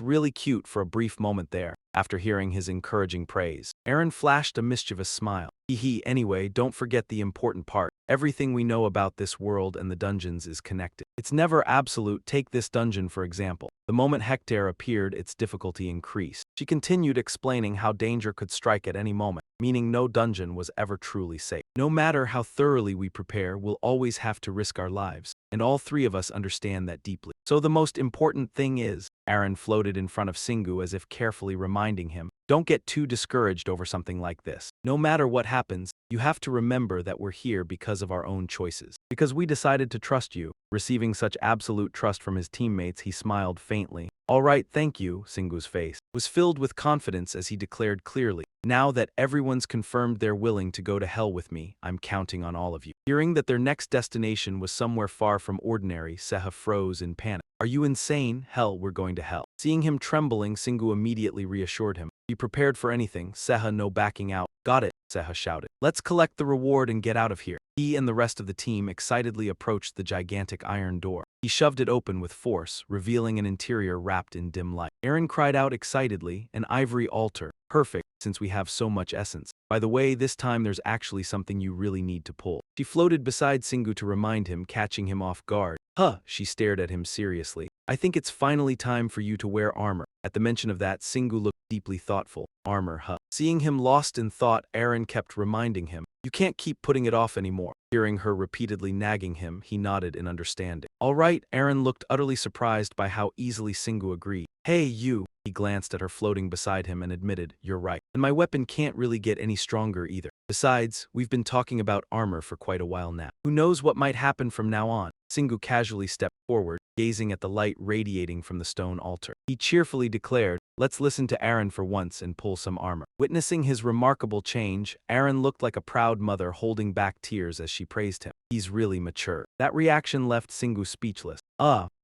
really cute for a brief moment there." After hearing his encouraging praise, Aaron flashed a mischievous smile. Anyway, don't forget the important part. Everything we know about this world and the dungeons is connected. It's never absolute. Take this dungeon for example. The moment Hector appeared, its difficulty increased. She continued explaining how danger could strike at any moment, meaning no dungeon was ever truly safe. No matter how thoroughly we prepare, we'll always have to risk our lives. And all three of us understand that deeply. So the most important thing is, Aaron floated in front of Singu as if carefully reminding him, "Don't get too discouraged over something like this. No matter what happens, you have to remember that we're here because of our own choices. Because we decided to trust you." Receiving such absolute trust from his teammates, he smiled faintly. "All right, thank you." Singu's face was filled with confidence as he declared clearly, "Now that everyone's confirmed they're willing to go to hell with me, I'm counting on all of you." Hearing that their next destination was somewhere far from ordinary, Seha froze in panic. "Are you insane? Hell, we're going to hell." Seeing him trembling, Singu immediately reassured him. "Be prepared for anything, Seha, no backing out." "Got it," Seha shouted. "Let's collect the reward and get out of here." He and the rest of the team excitedly approached the gigantic iron door. He shoved it open with force, revealing an interior wrapped in dim light. Aaron cried out excitedly, "An ivory altar. Perfect, since we have so much essence. By the way, this time there's actually something you really need to pull." She floated beside Singu to remind him, catching him off guard. "Huh," she stared at him seriously. "I think it's finally time for you to wear armor." At the mention of that, Singu looked deeply thoughtful. "Armor, huh?" Seeing him lost in thought, Aaron kept reminding him, "You can't keep putting it off anymore." Hearing her repeatedly nagging him, he nodded in understanding. "All right." Aaron looked utterly surprised by how easily Singu agreed. "Hey, you." He glanced at her floating beside him and admitted, "You're right. And my weapon can't really get any stronger either. Besides, we've been talking about armor for quite a while now. Who knows what might happen from now on?" Singu casually stepped forward, gazing at the light radiating from the stone altar. He cheerfully declared, "Let's listen to Aaron for once and pull some armor." Witnessing his remarkable change, Aaron looked like a proud mother holding back tears as she praised him. "He's really mature." That reaction left Singu speechless.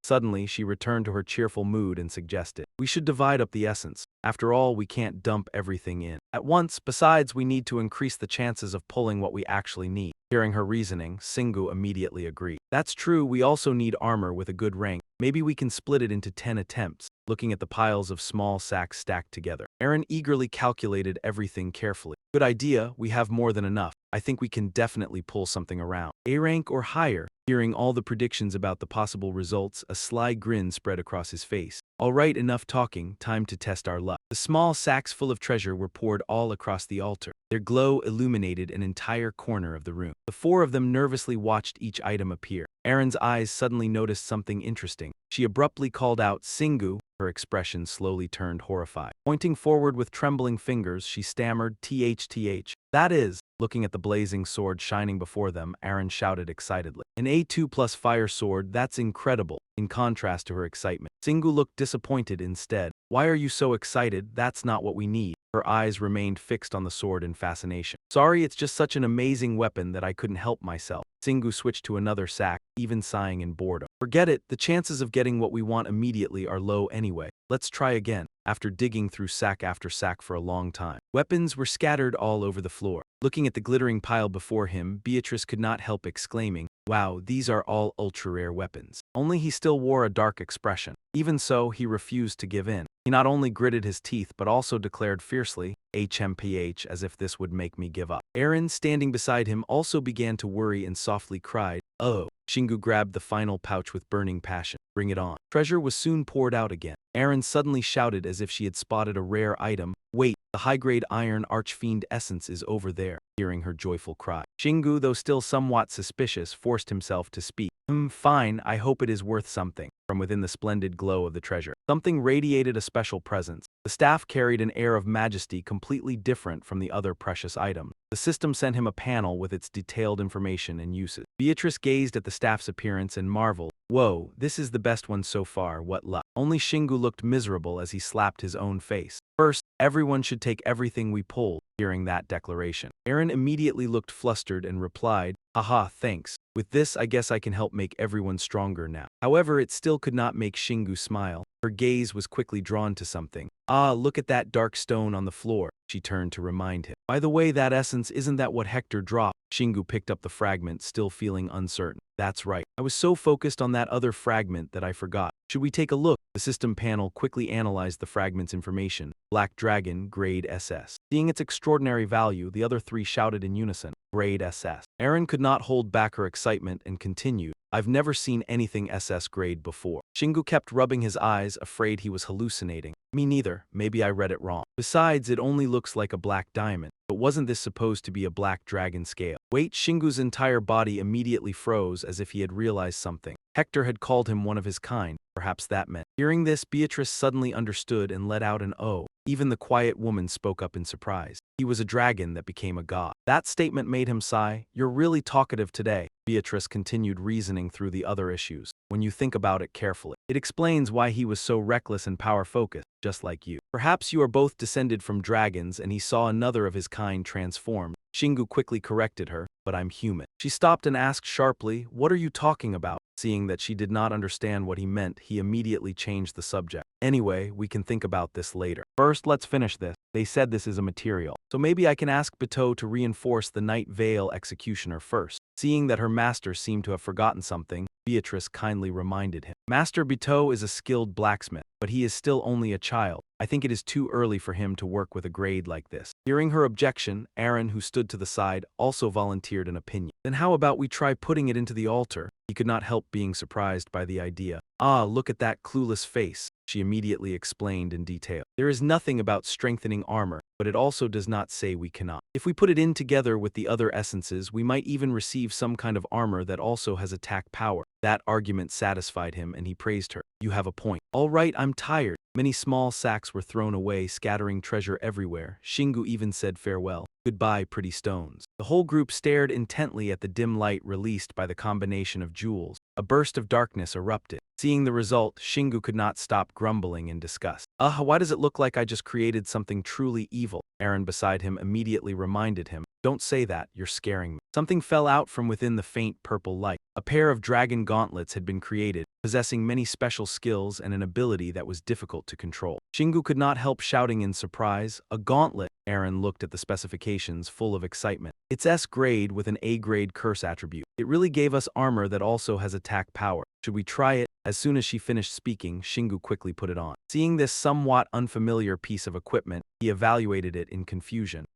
Suddenly, she returned to her cheerful mood and suggested, "We should divide up the essence. After all, we can't dump everything in at once. Besides, we need to increase the chances of pulling what we actually need." Hearing her reasoning, Singu immediately agreed. "That's true, we also need armor with a good rank. Maybe we can split it into 10 attempts." Looking at the piles of small sacks stacked together, Aaron eagerly calculated everything carefully. "Good idea, we have more than enough. I think we can definitely pull something around A rank or higher." Hearing all the predictions about the possible results, a sly grin spread across his face. "All right, enough talking, time to test our luck." The small sacks full of treasure were poured all across the altar. Their glow illuminated an entire corner of the room. The four of them nervously watched each item appear. Aaron's eyes suddenly noticed something interesting. She abruptly called out, "Singu, Her expression slowly turned horrified. Pointing forward with trembling fingers, she stammered, "THTH. That is." Looking at the blazing sword shining before them, Aaron shouted excitedly. "An A2 plus fire sword, that's incredible." In contrast to her excitement, Singu looked disappointed instead. "Why are you so excited? That's not what we need." Her eyes remained fixed on the sword in fascination. "Sorry, it's just such an amazing weapon that I couldn't help myself." Singu switched to another sack, even sighing in boredom. "Forget it, the chances of getting what we want immediately are low anyway. Let's try again." After digging through sack after sack for a long time, weapons were scattered all over the floor. Looking at the glittering pile before him, Beatrice could not help exclaiming, "Wow, these are all ultra-rare weapons." Only he still wore a dark expression. Even so, he refused to give in. He not only gritted his teeth but also declared fiercely, "HMPH, as if this would make me give up." Aaron, standing beside him, also began to worry and softly cried, "Oh." Shingu grabbed the final pouch with burning passion. "Bring it on." Treasure was soon poured out again. Aaron suddenly shouted as if she had spotted a rare item, "Wait, the high-grade iron archfiend essence is over there." Hearing her joyful cry, Shingu, though still somewhat suspicious, forced himself to speak. Fine, I hope it is worth something." From within the splendid glow of the treasure, something radiated a special presence. The staff carried an air of majesty completely different from the other precious items. The system sent him a panel with its detailed information and uses. Beatrice gazed at the staff's appearance and marveled, "Whoa, this is the best one so far, what luck." Only Shingu looked miserable as he slapped his own face. "First, everyone should take everything we pulled." Hearing that declaration, Aaron immediately looked flustered and replied, "Haha, thanks. With this, I guess I can help make everyone stronger now." However, it still could not make Shingu smile. Her gaze was quickly drawn to something. "Ah, look at that dark stone on the floor." She turned to remind him. "By the way, that essence, isn't that what Hector dropped?" Shingu picked up the fragment, still feeling uncertain. "That's right. I was so focused on that other fragment that I forgot. Should we take a look?" The system panel quickly analyzed the fragment's information. "Black Dragon, grade SS." Seeing its extraordinary value, the other three shouted in unison, "Grade SS." Aaron could not hold back her excitement and continued, "I've never seen anything SS grade before." Shingu kept rubbing his eyes, afraid he was hallucinating. "Me neither, maybe I read it wrong. Besides, it only looks like a black diamond. But wasn't this supposed to be a black dragon scale?" Wait, Shingu's entire body immediately froze as if he had realized something. Hector had called him one of his kind. Perhaps that meant. Hearing this, Beatrice suddenly understood and let out an "oh." Even the quiet woman spoke up in surprise. "He was a dragon that became a god." That statement made him sigh. "You're really talkative today." Beatrice continued reasoning through the other issues. "When you think about it carefully, it explains why he was so reckless and power-focused, just like you. Perhaps you are both descended from dragons and he saw another of his kind transformed." Shingu quickly corrected her, "But I'm human." She stopped and asked sharply, "What are you talking about?" Seeing that she did not understand what he meant, he immediately changed the subject. "Anyway, we can think about this later. First, let's finish this. They said this is a material. So maybe I can ask Bateau to reinforce the Night Veil Executioner first." Seeing that her master seemed to have forgotten something, Beatrice kindly reminded him. "Master Bateau is a skilled blacksmith, but he is still only a child. I think it is too early for him to work with a grade like this." Hearing her objection, Aaron, who stood to the side, also volunteered an opinion. "Then how about we try putting it into the altar?" He could not help being surprised by the idea. "Ah, look at that clueless face." She immediately explained in detail. "There is nothing about strengthening armor, but it also does not say we cannot. If we put it in together with the other essences, we might even receive some kind of armor that also has attack power." That argument satisfied him and he praised her. "You have a point. All right, I'm tired." Many small sacks were thrown away, scattering treasure everywhere. Shingu even said farewell. "Goodbye, pretty stones." The whole group stared intently at the dim light released by the combination of jewels. A burst of darkness erupted. Seeing the result, Shingu could not stop grumbling in disgust. Why does it look like I just created something truly evil?" Aaron beside him immediately reminded him, "Don't say that, you're scaring me." Something fell out from within the faint purple light. A pair of dragon gauntlets had been created, possessing many special skills and an ability that was difficult to control. Shingu could not help shouting in surprise, "A gauntlet!" Aaron looked at the specifications full of excitement. "It's S grade with an A grade curse attribute. It really gave us armor that also has attack power. Should we try it?" As soon as she finished speaking, Shingu quickly put it on. Seeing this somewhat unfamiliar piece of equipment, he evaluated it in confusion.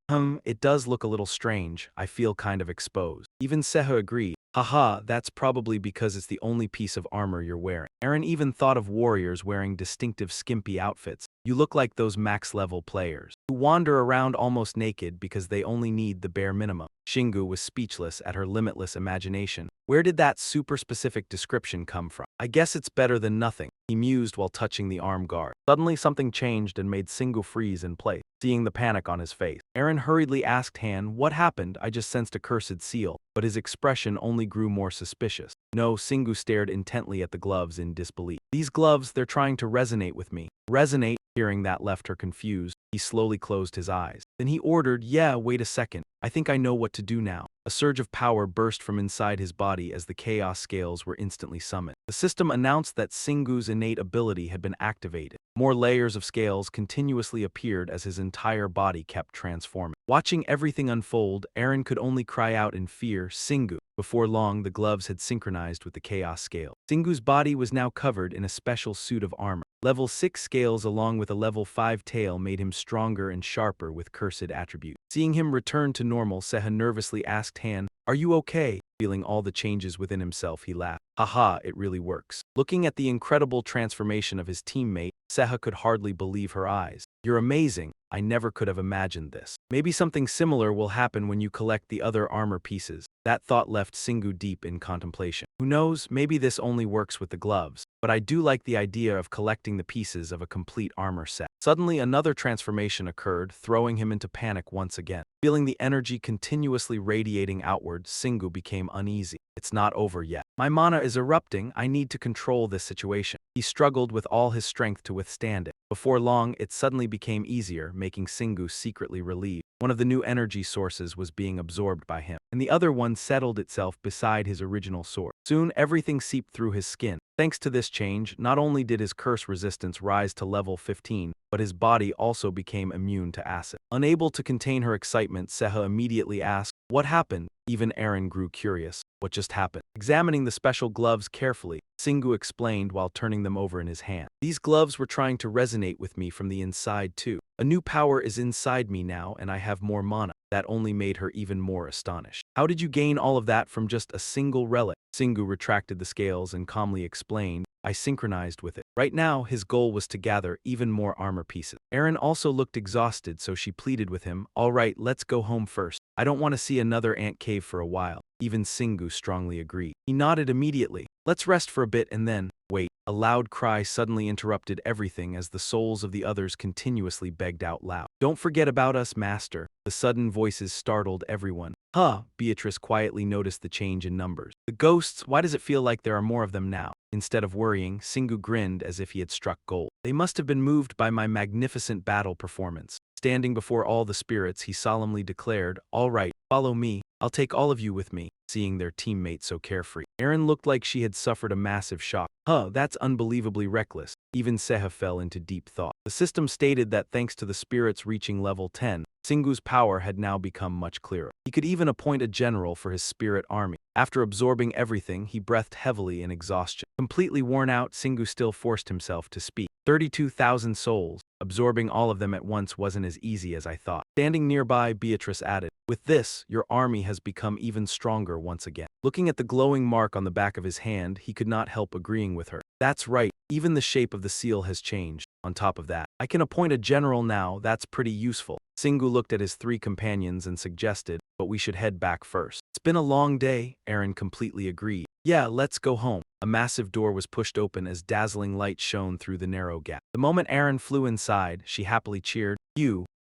It does look a little strange. I feel kind of exposed." Even Seha agreed. "Haha, that's probably because it's the only piece of armor you're wearing." Aaron even thought of warriors wearing distinctive skimpy outfits. "You look like those max-level players who wander around almost naked because they only need the bare minimum." Shingu was speechless at her limitless imagination. Where did that super specific description come from? I guess it's better than nothing, he mused while touching the arm guard. Suddenly something changed and made Shingu freeze in place, seeing the panic on his face. Aaron hurriedly asked Han, "What happened? I just sensed a cursed seal," but his expression only grew more suspicious. No, Shingu stared intently at the gloves in disbelief. "These gloves, they're trying to resonate with me." Resonate? Hearing that left her confused. He slowly closed his eyes. Then he ordered, "Yeah, wait a second. I think I know what to do now." A surge of power burst from inside his body as the chaos scales were instantly summoned. The system announced that Singu's innate ability had been activated. More layers of scales continuously appeared as his entire body kept transforming. Watching everything unfold, Aaron could only cry out in fear, "Singu!" Before long, the gloves had synchronized with the chaos scale. Singu's body was now covered in a special suit of armor. Level 6 scales along with a level 5 tail made him stronger and sharper with cursed attributes. Seeing him return to normal, Seha nervously asked Han, "Are you okay?" Feeling all the changes within himself, he laughed. "Haha, it really works." Looking at the incredible transformation of his teammate, Seha could hardly believe her eyes. "You're amazing. I never could have imagined this. Maybe something similar will happen when you collect the other armor pieces." That thought left Singu deep in contemplation. Who knows, maybe this only works with the gloves, but I do like the idea of collecting the pieces of a complete armor set. Suddenly another transformation occurred, throwing him into panic once again. Feeling the energy continuously radiating outward, Singu became uneasy. "It's not over yet. My mana is erupting. I need to control this situation." He struggled with all his strength to withstand it. Before long, it suddenly became easier, making Singu secretly relieved. One of the new energy sources was being absorbed by him, and the other one settled itself beside his original source. Soon, everything seeped through his skin. Thanks to this change, not only did his curse resistance rise to level 15, but his body also became immune to acid. Unable to contain her excitement, Seha immediately asked, "What happened?" Even Aaron grew curious. "What just happened?" Examining the special gloves carefully, Singu explained while turning them over in his hand. "These gloves were trying to resonate with me from the inside too. A new power is inside me now and I have more mana." That only made her even more astonished. "How did you gain all of that from just a single relic?" Singu retracted the scales and calmly explained, "I synchronized with it." Right now, his goal was to gather even more armor pieces. Aaron also looked exhausted, so she pleaded with him, "All right, let's go home first. I don't want to see another ant cave for a while." Even Singu strongly agreed. He nodded immediately. "Let's rest for a bit and then—" Wait. A loud cry suddenly interrupted everything as the souls of the others continuously begged out loud. "Don't forget about us, Master." The sudden voices startled everyone. "Huh," Beatrice quietly noticed the change in numbers. "The ghosts, why does it feel like there are more of them now?" Instead of worrying, Singu grinned as if he had struck gold. "They must have been moved by my magnificent battle performance." Standing before all the spirits, he solemnly declared, "All right, follow me. I'll take all of you with me." Seeing their teammate so carefree, Aaron looked like she had suffered a massive shock. That's unbelievably reckless." Even Seha fell into deep thought. The system stated that thanks to the spirits reaching level 10, Singu's power had now become much clearer. He could even appoint a general for his spirit army. After absorbing everything, he breathed heavily in exhaustion. Completely worn out, Singu still forced himself to speak. 32,000 souls. Absorbing all of them at once wasn't as easy as I thought." Standing nearby, Beatrice added, "With this, your army has become even stronger once again." Looking at the glowing mark on the back of his hand, he could not help agreeing with her. "That's right, even the shape of the seal has changed. On top of that, I can appoint a general now. That's pretty useful." Singu looked at his three companions and suggested, "But we should head back first." "It's been a long day," Aaron completely agreed. "Yeah, let's go home." A massive door was pushed open as dazzling light shone through the narrow gap. The moment Aaron flew inside, she happily cheered,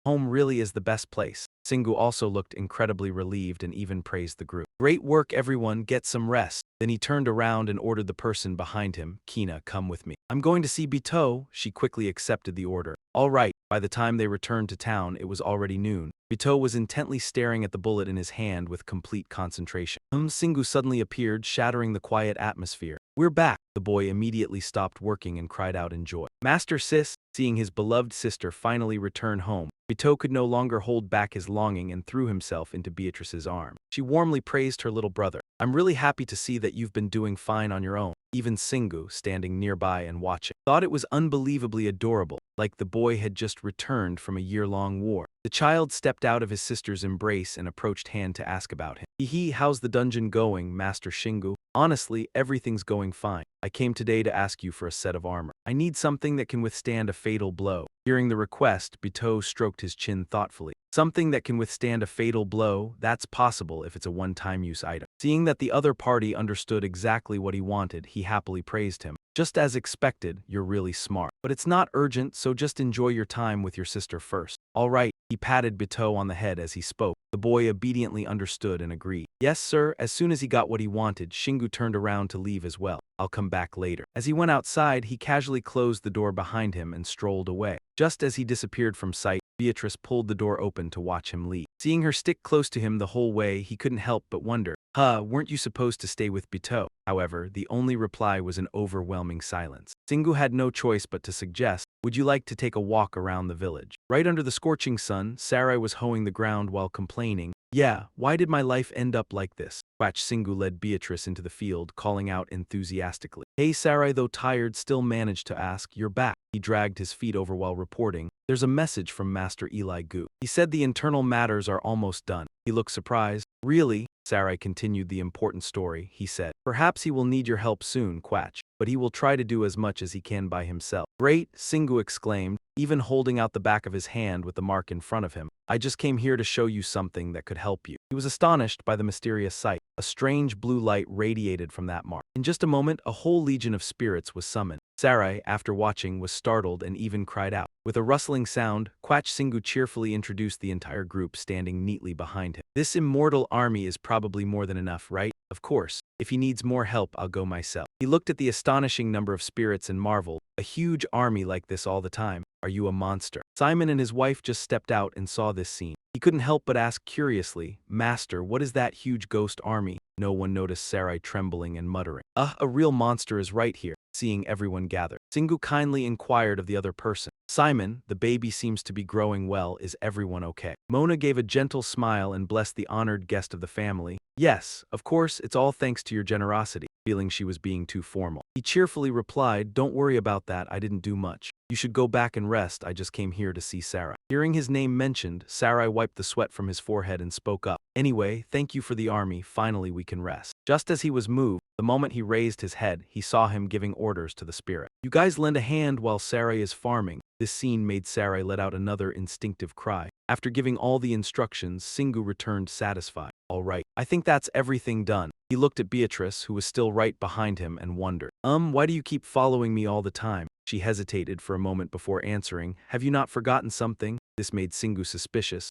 "Home really is the best place." Singu also looked incredibly relieved and even praised the group. "Great work, everyone, get some rest." Then he turned around and ordered the person behind him, "Kina, come with me. I'm going to see Bito." She quickly accepted the order. All right. By the time they returned to town, it was already noon. Bito was intently staring at the bullet in his hand with complete concentration. Singu suddenly appeared, shattering the quiet atmosphere. "We're back." The boy immediately stopped working and cried out in joy. "Master Sis," seeing his beloved sister finally return home, Bito could no longer hold back his longing and threw himself into Beatrice's arm. She warmly praised her little brother. "I'm really happy to see that you've been doing fine on your own." Even Singu, standing nearby and watching, thought it was unbelievably adorable, like the boy had just returned from a year-long war. The child stepped out of his sister's embrace and approached Han to ask about him. "Hee, how's the dungeon going, Master Shingu?" "Honestly, everything's going fine. I came today to ask you for a set of armor. I need something that can withstand a fatal blow. Hearing the request, Bito stroked his chin thoughtfully. Something that can withstand a fatal blow, that's possible if it's a one-time use item. Seeing that the other party understood exactly what he wanted, he happily praised him. Just as expected, you're really smart. But it's not urgent, so just enjoy your time with your sister first. All right, he patted Bito on the head as he spoke. The boy obediently understood and agreed. Yes, sir. As soon as he got what he wanted, Shingu turned around to leave as well. I'll come back later. As he went outside, he casually closed the door behind him and strolled away. Just as he disappeared from sight, Beatrice pulled the door open to watch him leave. Seeing her stick close to him the whole way, he couldn't help but wonder, weren't you supposed to stay with Bito? However, the only reply was an overwhelming silence. Singu had no choice but to suggest, would you like to take a walk around the village? Right under the scorching sun, Sarai was hoeing the ground while complaining, yeah, why did my life end up like this? Quach Singu led Beatrice into the field, calling out enthusiastically. Hey Sarai, though tired, still managed to ask, you're back. He dragged his feet over while reporting, there's a message from Master Eli Gu. He said the internal matters are almost done. He looked surprised. Really? Sarai continued the important story, he said. Perhaps he will need your help soon, Quach, but he will try to do as much as he can by himself. Great, Singu exclaimed, even holding out the back of his hand with the mark in front of him. I just came here to show you something that could help you. He was astonished by the mysterious sight. A strange blue light radiated from that mark. In just a moment, a whole legion of spirits was summoned. Sarai, after watching, was startled and even cried out. With a rustling sound, Quach Singu cheerfully introduced the entire group standing neatly behind him. This immortal army is probably more than enough, right? Of course. If he needs more help, I'll go myself. He looked at the astonishing number of spirits and marveled. A huge army like this all the time. Are you a monster? Simon and his wife just stepped out and saw this scene. He couldn't help but ask curiously, Master, what is that huge ghost army? No one noticed Sarai trembling and muttering. A real monster is right here. Seeing everyone gather, Singu kindly inquired of the other person. Simon, the baby seems to be growing well. Is everyone okay? Mona gave a gentle smile and blessed the honored guest of the family. Yes, of course, it's all thanks to your generosity. Feeling she was being too formal, he cheerfully replied, don't worry about that, I didn't do much. You should go back and rest, I just came here to see Sarah. Hearing his name mentioned, Sarai wiped the sweat from his forehead and spoke up. Anyway, thank you for the army, finally we can rest. Just as he was moved, the moment he raised his head, he saw him giving orders to the spirit. You guys lend a hand while Sarai is farming. This scene made Sarai let out another instinctive cry. After giving all the instructions, Singu returned satisfied. All right, I think that's everything done. He looked at Beatrice, who was still right behind him, and wondered, why do you keep following me all the time? She hesitated for a moment before answering, have you not forgotten something? This made Singu suspicious.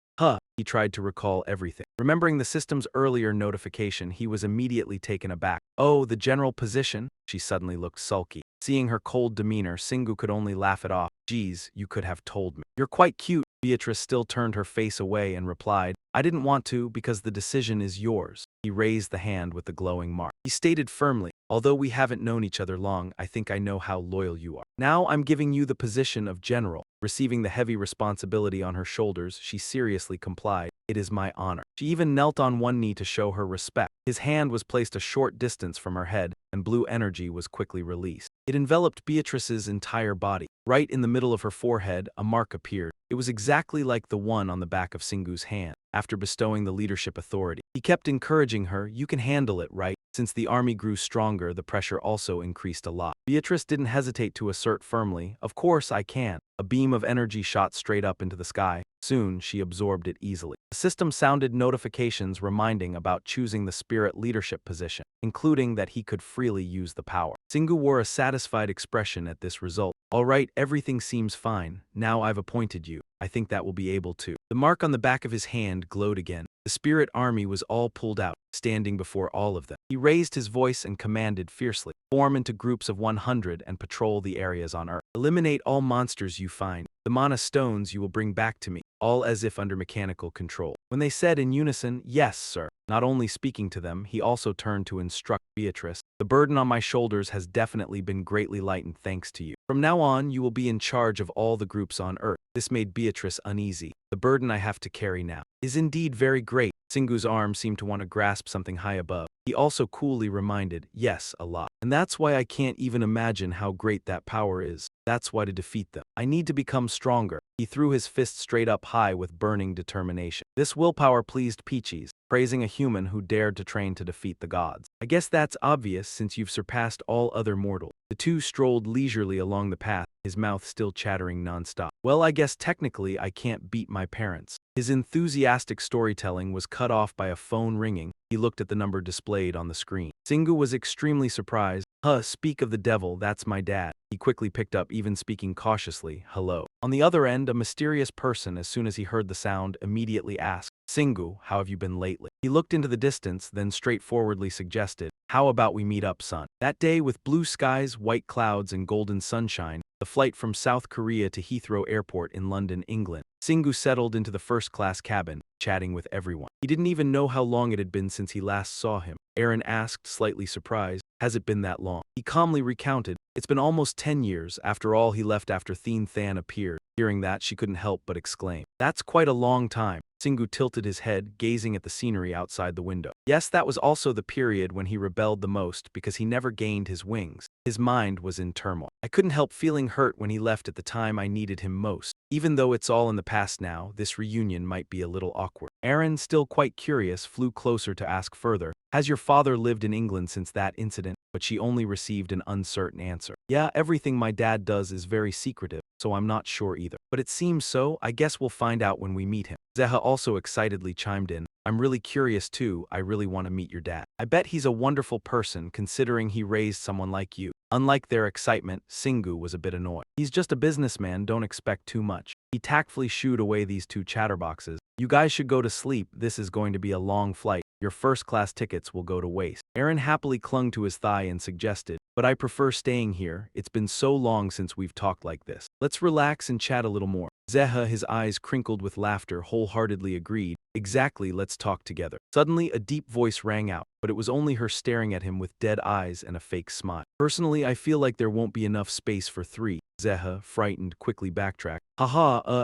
He tried to recall everything. Remembering the system's earlier notification, he was immediately taken aback. Oh, the general position? She suddenly looked sulky. Seeing her cold demeanor, Singu could only laugh it off. Geez, you could have told me. You're quite cute. Beatrice still turned her face away and replied, I didn't want to because the decision is yours. He raised the hand with the glowing mark. He stated firmly, although we haven't known each other long, I think I know how loyal you are. Now I'm giving you the position of general. Receiving the heavy responsibility on her shoulders, she seriously complied. It is my honor. She even knelt on one knee to show her respect. His hand was placed a short distance from her head, and blue energy was quickly released. It enveloped Beatrice's entire body. Right in the middle of her forehead, a mark appeared. It was exactly like the one on the back of Singu's hand. After bestowing the leadership authority, he kept encouraging her, you can handle it, right? Since the army grew stronger, the pressure also increased a lot. Beatrice didn't hesitate to assert firmly, of course I can. A beam of energy shot straight up into the sky. Soon, she absorbed it easily. The system sounded notifications reminding about choosing the spirit leadership position, including that he could freely use the power. Singu wore a satisfied expression at this result. All right, everything seems fine. Now I've appointed you. I think that will be able to. The mark on the back of his hand glowed again. The spirit army was all pulled out, standing before all of them. He raised his voice and commanded fiercely, form into groups of 100 and patrol the areas on Earth. Eliminate all monsters you find. The mana stones you will bring back to me, all as if under mechanical control. When they said in unison, yes, sir, not only speaking to them, he also turned to instruct Beatrice. The burden on my shoulders has definitely been greatly lightened thanks to you. From now on, you will be in charge of all the groups on Earth. This made Beatrice uneasy. The burden I have to carry now is indeed very great. Singu's arm seemed to want to grasp something high above. He also coolly reminded, yes, a lot. And that's why I can't even imagine how great that power is. That's why to defeat them, I need to become stronger. He threw his fist straight up high with burning determination. This willpower pleased Peaches, praising a human who dared to train to defeat the gods. I guess that's obvious since you've surpassed all other mortals. The two strolled leisurely along the path, his mouth still chattering nonstop. Well, I guess technically I can't beat my parents. His enthusiastic storytelling was cut off by a phone ringing. He looked at the number displayed on the screen. Singu was extremely surprised. Speak of the devil, that's my dad. He quickly picked up, even speaking cautiously, hello. On the other end, a mysterious person, as soon as he heard the sound, immediately asked, Singu, how have you been lately? He looked into the distance, then straightforwardly suggested, how about we meet up, son? That day, with blue skies, white clouds, and golden sunshine, the flight from South Korea to Heathrow Airport in London, England, Singu settled into the first-class cabin, chatting with everyone. He didn't even know how long it had been since he last saw him. Aaron asked, slightly surprised, has it been that long? He calmly recounted, it's been almost 10 years. After all, he left after Thien Than appeared. Hearing that, she couldn't help but exclaim, that's quite a long time. Singu tilted his head, gazing at the scenery outside the window. Yes, that was also the period when he rebelled the most because he never gained his wings. His mind was in turmoil. I couldn't help feeling hurt when he left at the time I needed him most. Even though it's all in the past now, this reunion might be a little awkward. Aaron, still quite curious, flew closer to ask further, has your father lived in England since that incident? But she only received an uncertain answer. Yeah, everything my dad does is very secretive, so I'm not sure either. But it seems so. I guess we'll find out when we meet him. Zeha also excitedly chimed in, I'm really curious too. I really want to meet your dad. I bet he's a wonderful person considering he raised someone like you. Unlike their excitement, Singu was a bit annoyed. He's just a businessman, don't expect too much. He tactfully shooed away these two chatterboxes. You guys should go to sleep. This is going to be a long flight. Your first-class tickets will go to waste. Aaron happily clung to his thigh and suggested, but I prefer staying here. It's been so long since we've talked like this. Let's relax and chat a little more. Zeha, his eyes crinkled with laughter, wholeheartedly agreed. Exactly, let's talk together. Suddenly, a deep voice rang out, but it was only her staring at him with dead eyes and a fake smile. Personally, I feel like there won't be enough space for three. Zeha, frightened, quickly backtracked.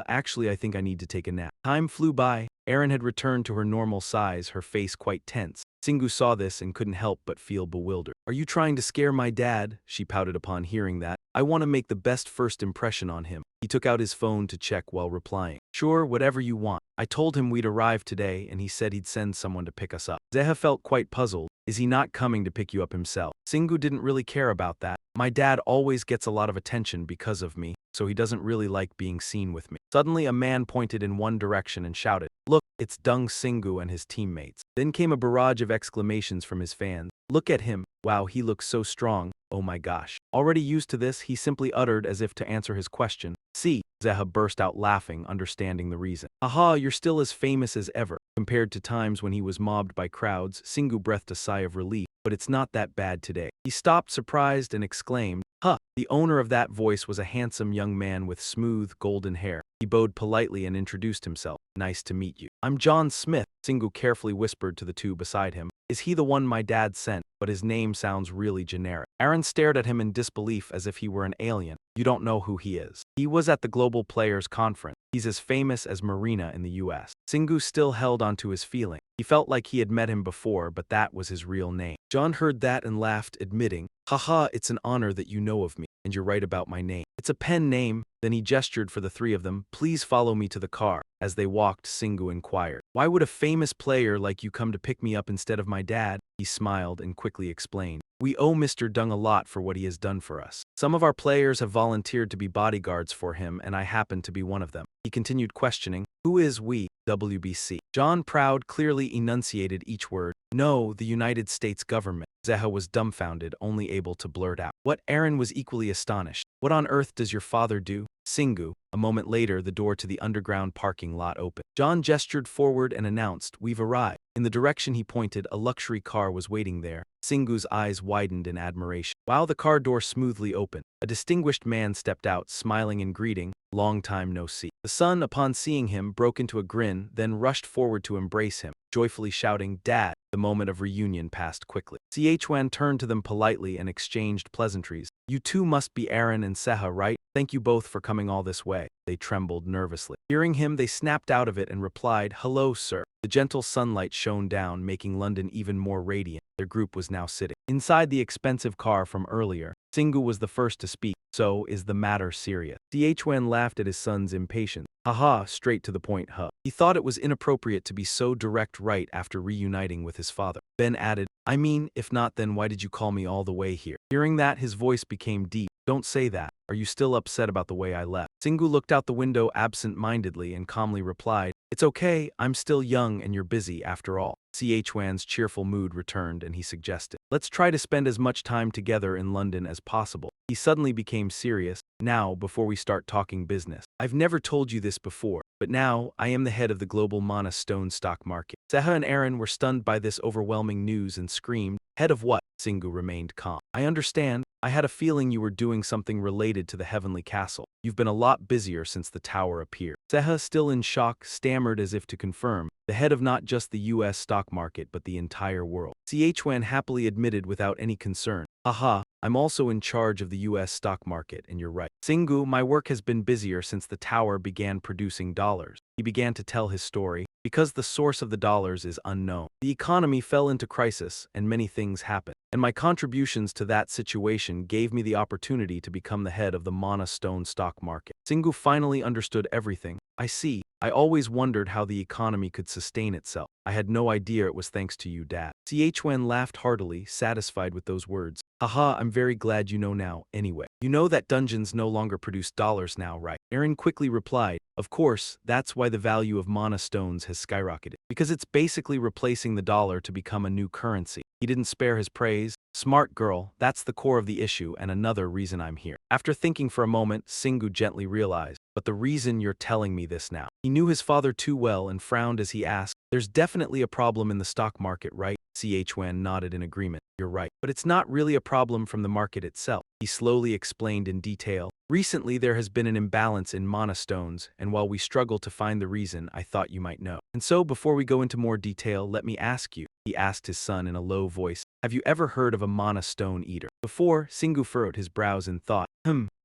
Actually I think I need to take a nap. Time flew by. Aaron had returned to her normal size, her face quite tense. Singu saw this and couldn't help but feel bewildered. Are you trying to scare my dad? She pouted upon hearing that. I want to make the best first impression on him. He took out his phone to check while replying. Sure, whatever you want. I told him we'd arrive today and he said he'd send someone to pick us up. Zeha felt quite puzzled. Is he not coming to pick you up himself? Singu didn't really care about that. My dad always gets a lot of attention because of me, so he doesn't really like being seen with me. Suddenly, a man pointed in one direction and shouted, Look, it's Dung Singu and his teammates. Then came a barrage of exclamations from his fans. Look at him. Wow, he looks so strong. Oh my gosh. Already used to this, he simply uttered as if to answer his question. See, Zeha burst out laughing, understanding the reason. Aha, you're still as famous as ever. Compared to times when he was mobbed by crowds, Singu breathed a sigh of relief. But it's not that bad today. He stopped, surprised, and exclaimed, Huh! The owner of that voice was a handsome young man with smooth, golden hair. He bowed politely and introduced himself. Nice to meet you. I'm John Smith, Singu carefully whispered to the two beside him. Is he the one my dad sent? But his name sounds really generic. Aaron stared at him in disbelief as if he were an alien. You don't know who he is. He was at the Global Players Conference. He's as famous as Marina in the US. Singu still held onto his feeling. He felt like he had met him before, but that was his real name. John heard that and laughed, admitting, Haha, it's an honor that you know of me, and you're right about my name. It's a pen name. Then he gestured for the three of them. Please follow me to the car. As they walked, Singu inquired, Why would a famous player like you come to pick me up instead of my dad? He smiled and quickly explained, We owe Mr. Dung a lot for what he has done for us. Some of our players have volunteered to be bodyguards for him, and I happen to be one of them. He continued questioning, Who is we? WBC. John Proud clearly enunciated each word. No, the United States government. Zeha was dumbfounded, only able to blurt out. What? Aaron was equally astonished. What on earth does your father do? Singu. A moment later, the door to the underground parking lot opened. John gestured forward and announced, We've arrived. In the direction he pointed, a luxury car was waiting there. Singu's eyes widened in admiration. While the car door smoothly opened, a distinguished man stepped out, smiling and greeting, Long time no see. The son, upon seeing him, broke into a grin, then rushed forward to embrace him, joyfully shouting, Dad! The moment of reunion passed quickly. Chuan turned to them politely and exchanged pleasantries. You two must be Aaron and Seha, right? Thank you both for coming all this way. They trembled nervously. Hearing him, they snapped out of it and replied, Hello, sir. The gentle sunlight shone down, making London even more radiant. their group was now sitting inside the expensive car from earlier. Singu was the first to speak. So, is the matter serious? Dhwen laughed at his son's impatience. Haha, straight to the point, huh? He thought it was inappropriate to be so direct right after reuniting with his father. Ben added, I mean, if not, then why did you call me all the way here? Hearing that, his voice became deep. Don't say that. Are you still upset about the way I left? Singu looked out the window absent-mindedly and calmly replied, It's okay, I'm still young and you're busy after all. Chwan's cheerful mood returned and he suggested, Let's try to spend as much time together in London as possible. He suddenly became serious. Now, before we start talking business, I've never told you this before, but now I am the head of the global Mana Stone stock market. Seha and Aaron were stunned by this overwhelming news and screamed, Head of what? Singu remained calm. I understand. I had a feeling you were doing something related to the heavenly castle. You've been a lot busier since the tower appeared. Seha, still in shock, stammered as if to confirm, the head of not just the US stock market but the entire world. Chwan happily admitted without any concern, Haha, I'm also in charge of the US stock market, and you're right. Singu, my work has been busier since the tower began producing dollars. He began to tell his story. Because the source of the dollars is unknown, the economy fell into crisis and many things happened. And my contributions to that situation gave me the opportunity to become the head of the Mana Stone stock market. Singu finally understood everything. I see. I always wondered how the economy could sustain itself. I had no idea it was thanks to you, Dad. Chwen laughed heartily, satisfied with those words. Haha, I'm very glad you know now, anyway. You know that dungeons no longer produce dollars now, right? Aaron quickly replied, Of course, that's why the value of Mana Stones has skyrocketed. Because it's basically replacing the dollar to become a new currency. He didn't spare his praise. Smart girl, that's the core of the issue and another reason I'm here. After thinking for a moment, Singu gently realized, but the reason you're telling me this now. He knew his father too well and frowned as he asked, There's definitely a problem in the stock market, right? Chwan nodded in agreement. You're right. But it's not really a problem from the market itself. He slowly explained in detail. Recently, there has been an imbalance in Mana Stones, and while we struggle to find the reason, I thought you might know. And so, before we go into more detail, let me ask you, he asked his son in a low voice, have you ever heard of a Mana Stone eater? Before, Singu furrowed his brows in thought.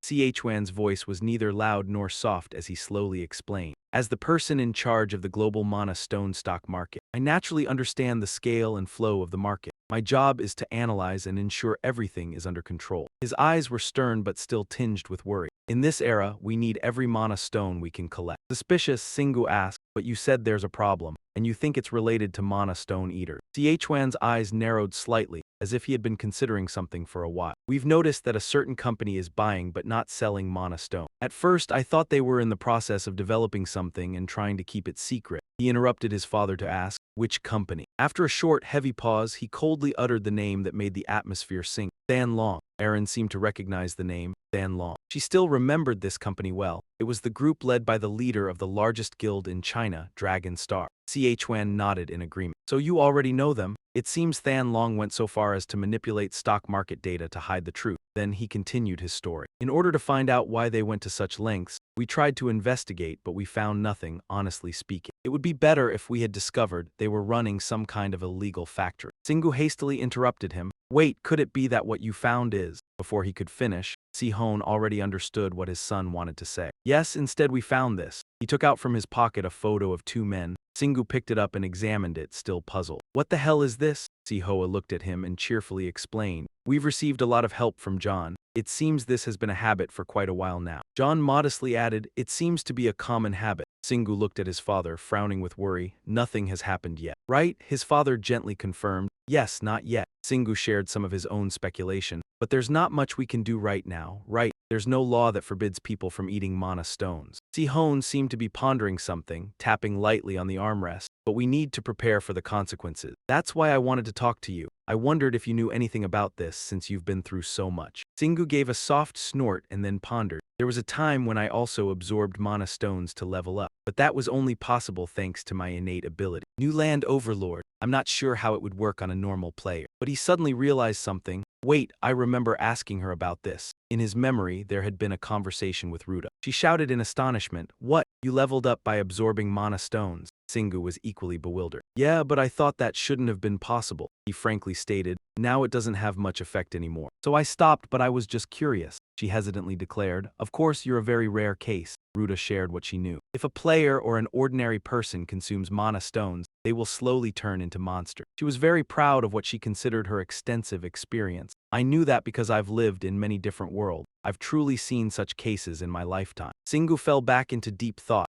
Chwan's voice was neither loud nor soft as he slowly explained. As the person in charge of the global Mana Stone stock market, I naturally understand the scale and flow of the market. My job is to analyze and ensure everything is under control. His eyes were stern but still tinged with worry. In this era, we need every Mana Stone we can collect. Suspicious, Singu asked, but you said there's a problem, and you think it's related to Mana Stone eaters. Chwan's eyes narrowed slightly, as if he had been considering something for a while. We've noticed that a certain company is buying but not selling Mana Stone. At first, I thought they were in the process of developing something and trying to keep it secret. He interrupted his father to ask, which company? After a short, heavy pause, he coldly uttered the name that made the atmosphere sink. Than Long. Aaron seemed to recognize the name, Than Long. She still remembered this company well. It was the group led by the leader of the largest guild in China, Dragon Star. Chwan nodded in agreement. So you already know them? It seems Than Long went so far as to manipulate stock market data to hide the truth. Then he continued his story. In order to find out why they went to such lengths, we tried to investigate, but we found nothing, honestly speaking. It would be better if we had discovered they were running some kind of illegal factory. Singu hastily interrupted him. Wait, could it be that what you found is? Before he could finish, Si-Hon already understood what his son wanted to say. Yes, instead we found this. He took out from his pocket a photo of two men. Singu picked it up and examined it, still puzzled. What the hell is this? Si-Hoa looked at him and cheerfully explained. We've received a lot of help from John. It seems this has been a habit for quite a while now. John modestly added, It seems to be a common habit. Singu looked at his father, frowning with worry. Nothing has happened yet. Right? His father gently confirmed. Yes, not yet. Singu shared some of his own speculation. But there's not much we can do right now, right? There's no law that forbids people from eating Mana Stones. Si-Hon seemed to be pondering something, tapping lightly on the armrest. But we need to prepare for the consequences. That's why I wanted to talk to you. I wondered if you knew anything about this since you've been through so much. Singu gave a soft snort and then pondered. There was a time when I also absorbed Mana Stones to level up, but that was only possible thanks to my innate ability. New Land Overlord. I'm not sure how it would work on a normal player. But he suddenly realized something. Wait, I remember asking her about this. In his memory, there had been a conversation with Ruta. She shouted in astonishment, What? You leveled up by absorbing Mana Stones? Singu was equally bewildered. Yeah, but I thought that shouldn't have been possible, he frankly stated. Now it doesn't have much effect anymore. So I stopped, but I was just curious, she hesitantly declared. Of course, you're a very rare case. Ruta shared what she knew. If a player or an ordinary person consumes mana stones, they will slowly turn into monsters. She was very proud of what she considered her extensive experience. I knew that because I've lived in many different worlds. I've truly seen such cases in my lifetime. Singu fell back into deep thought.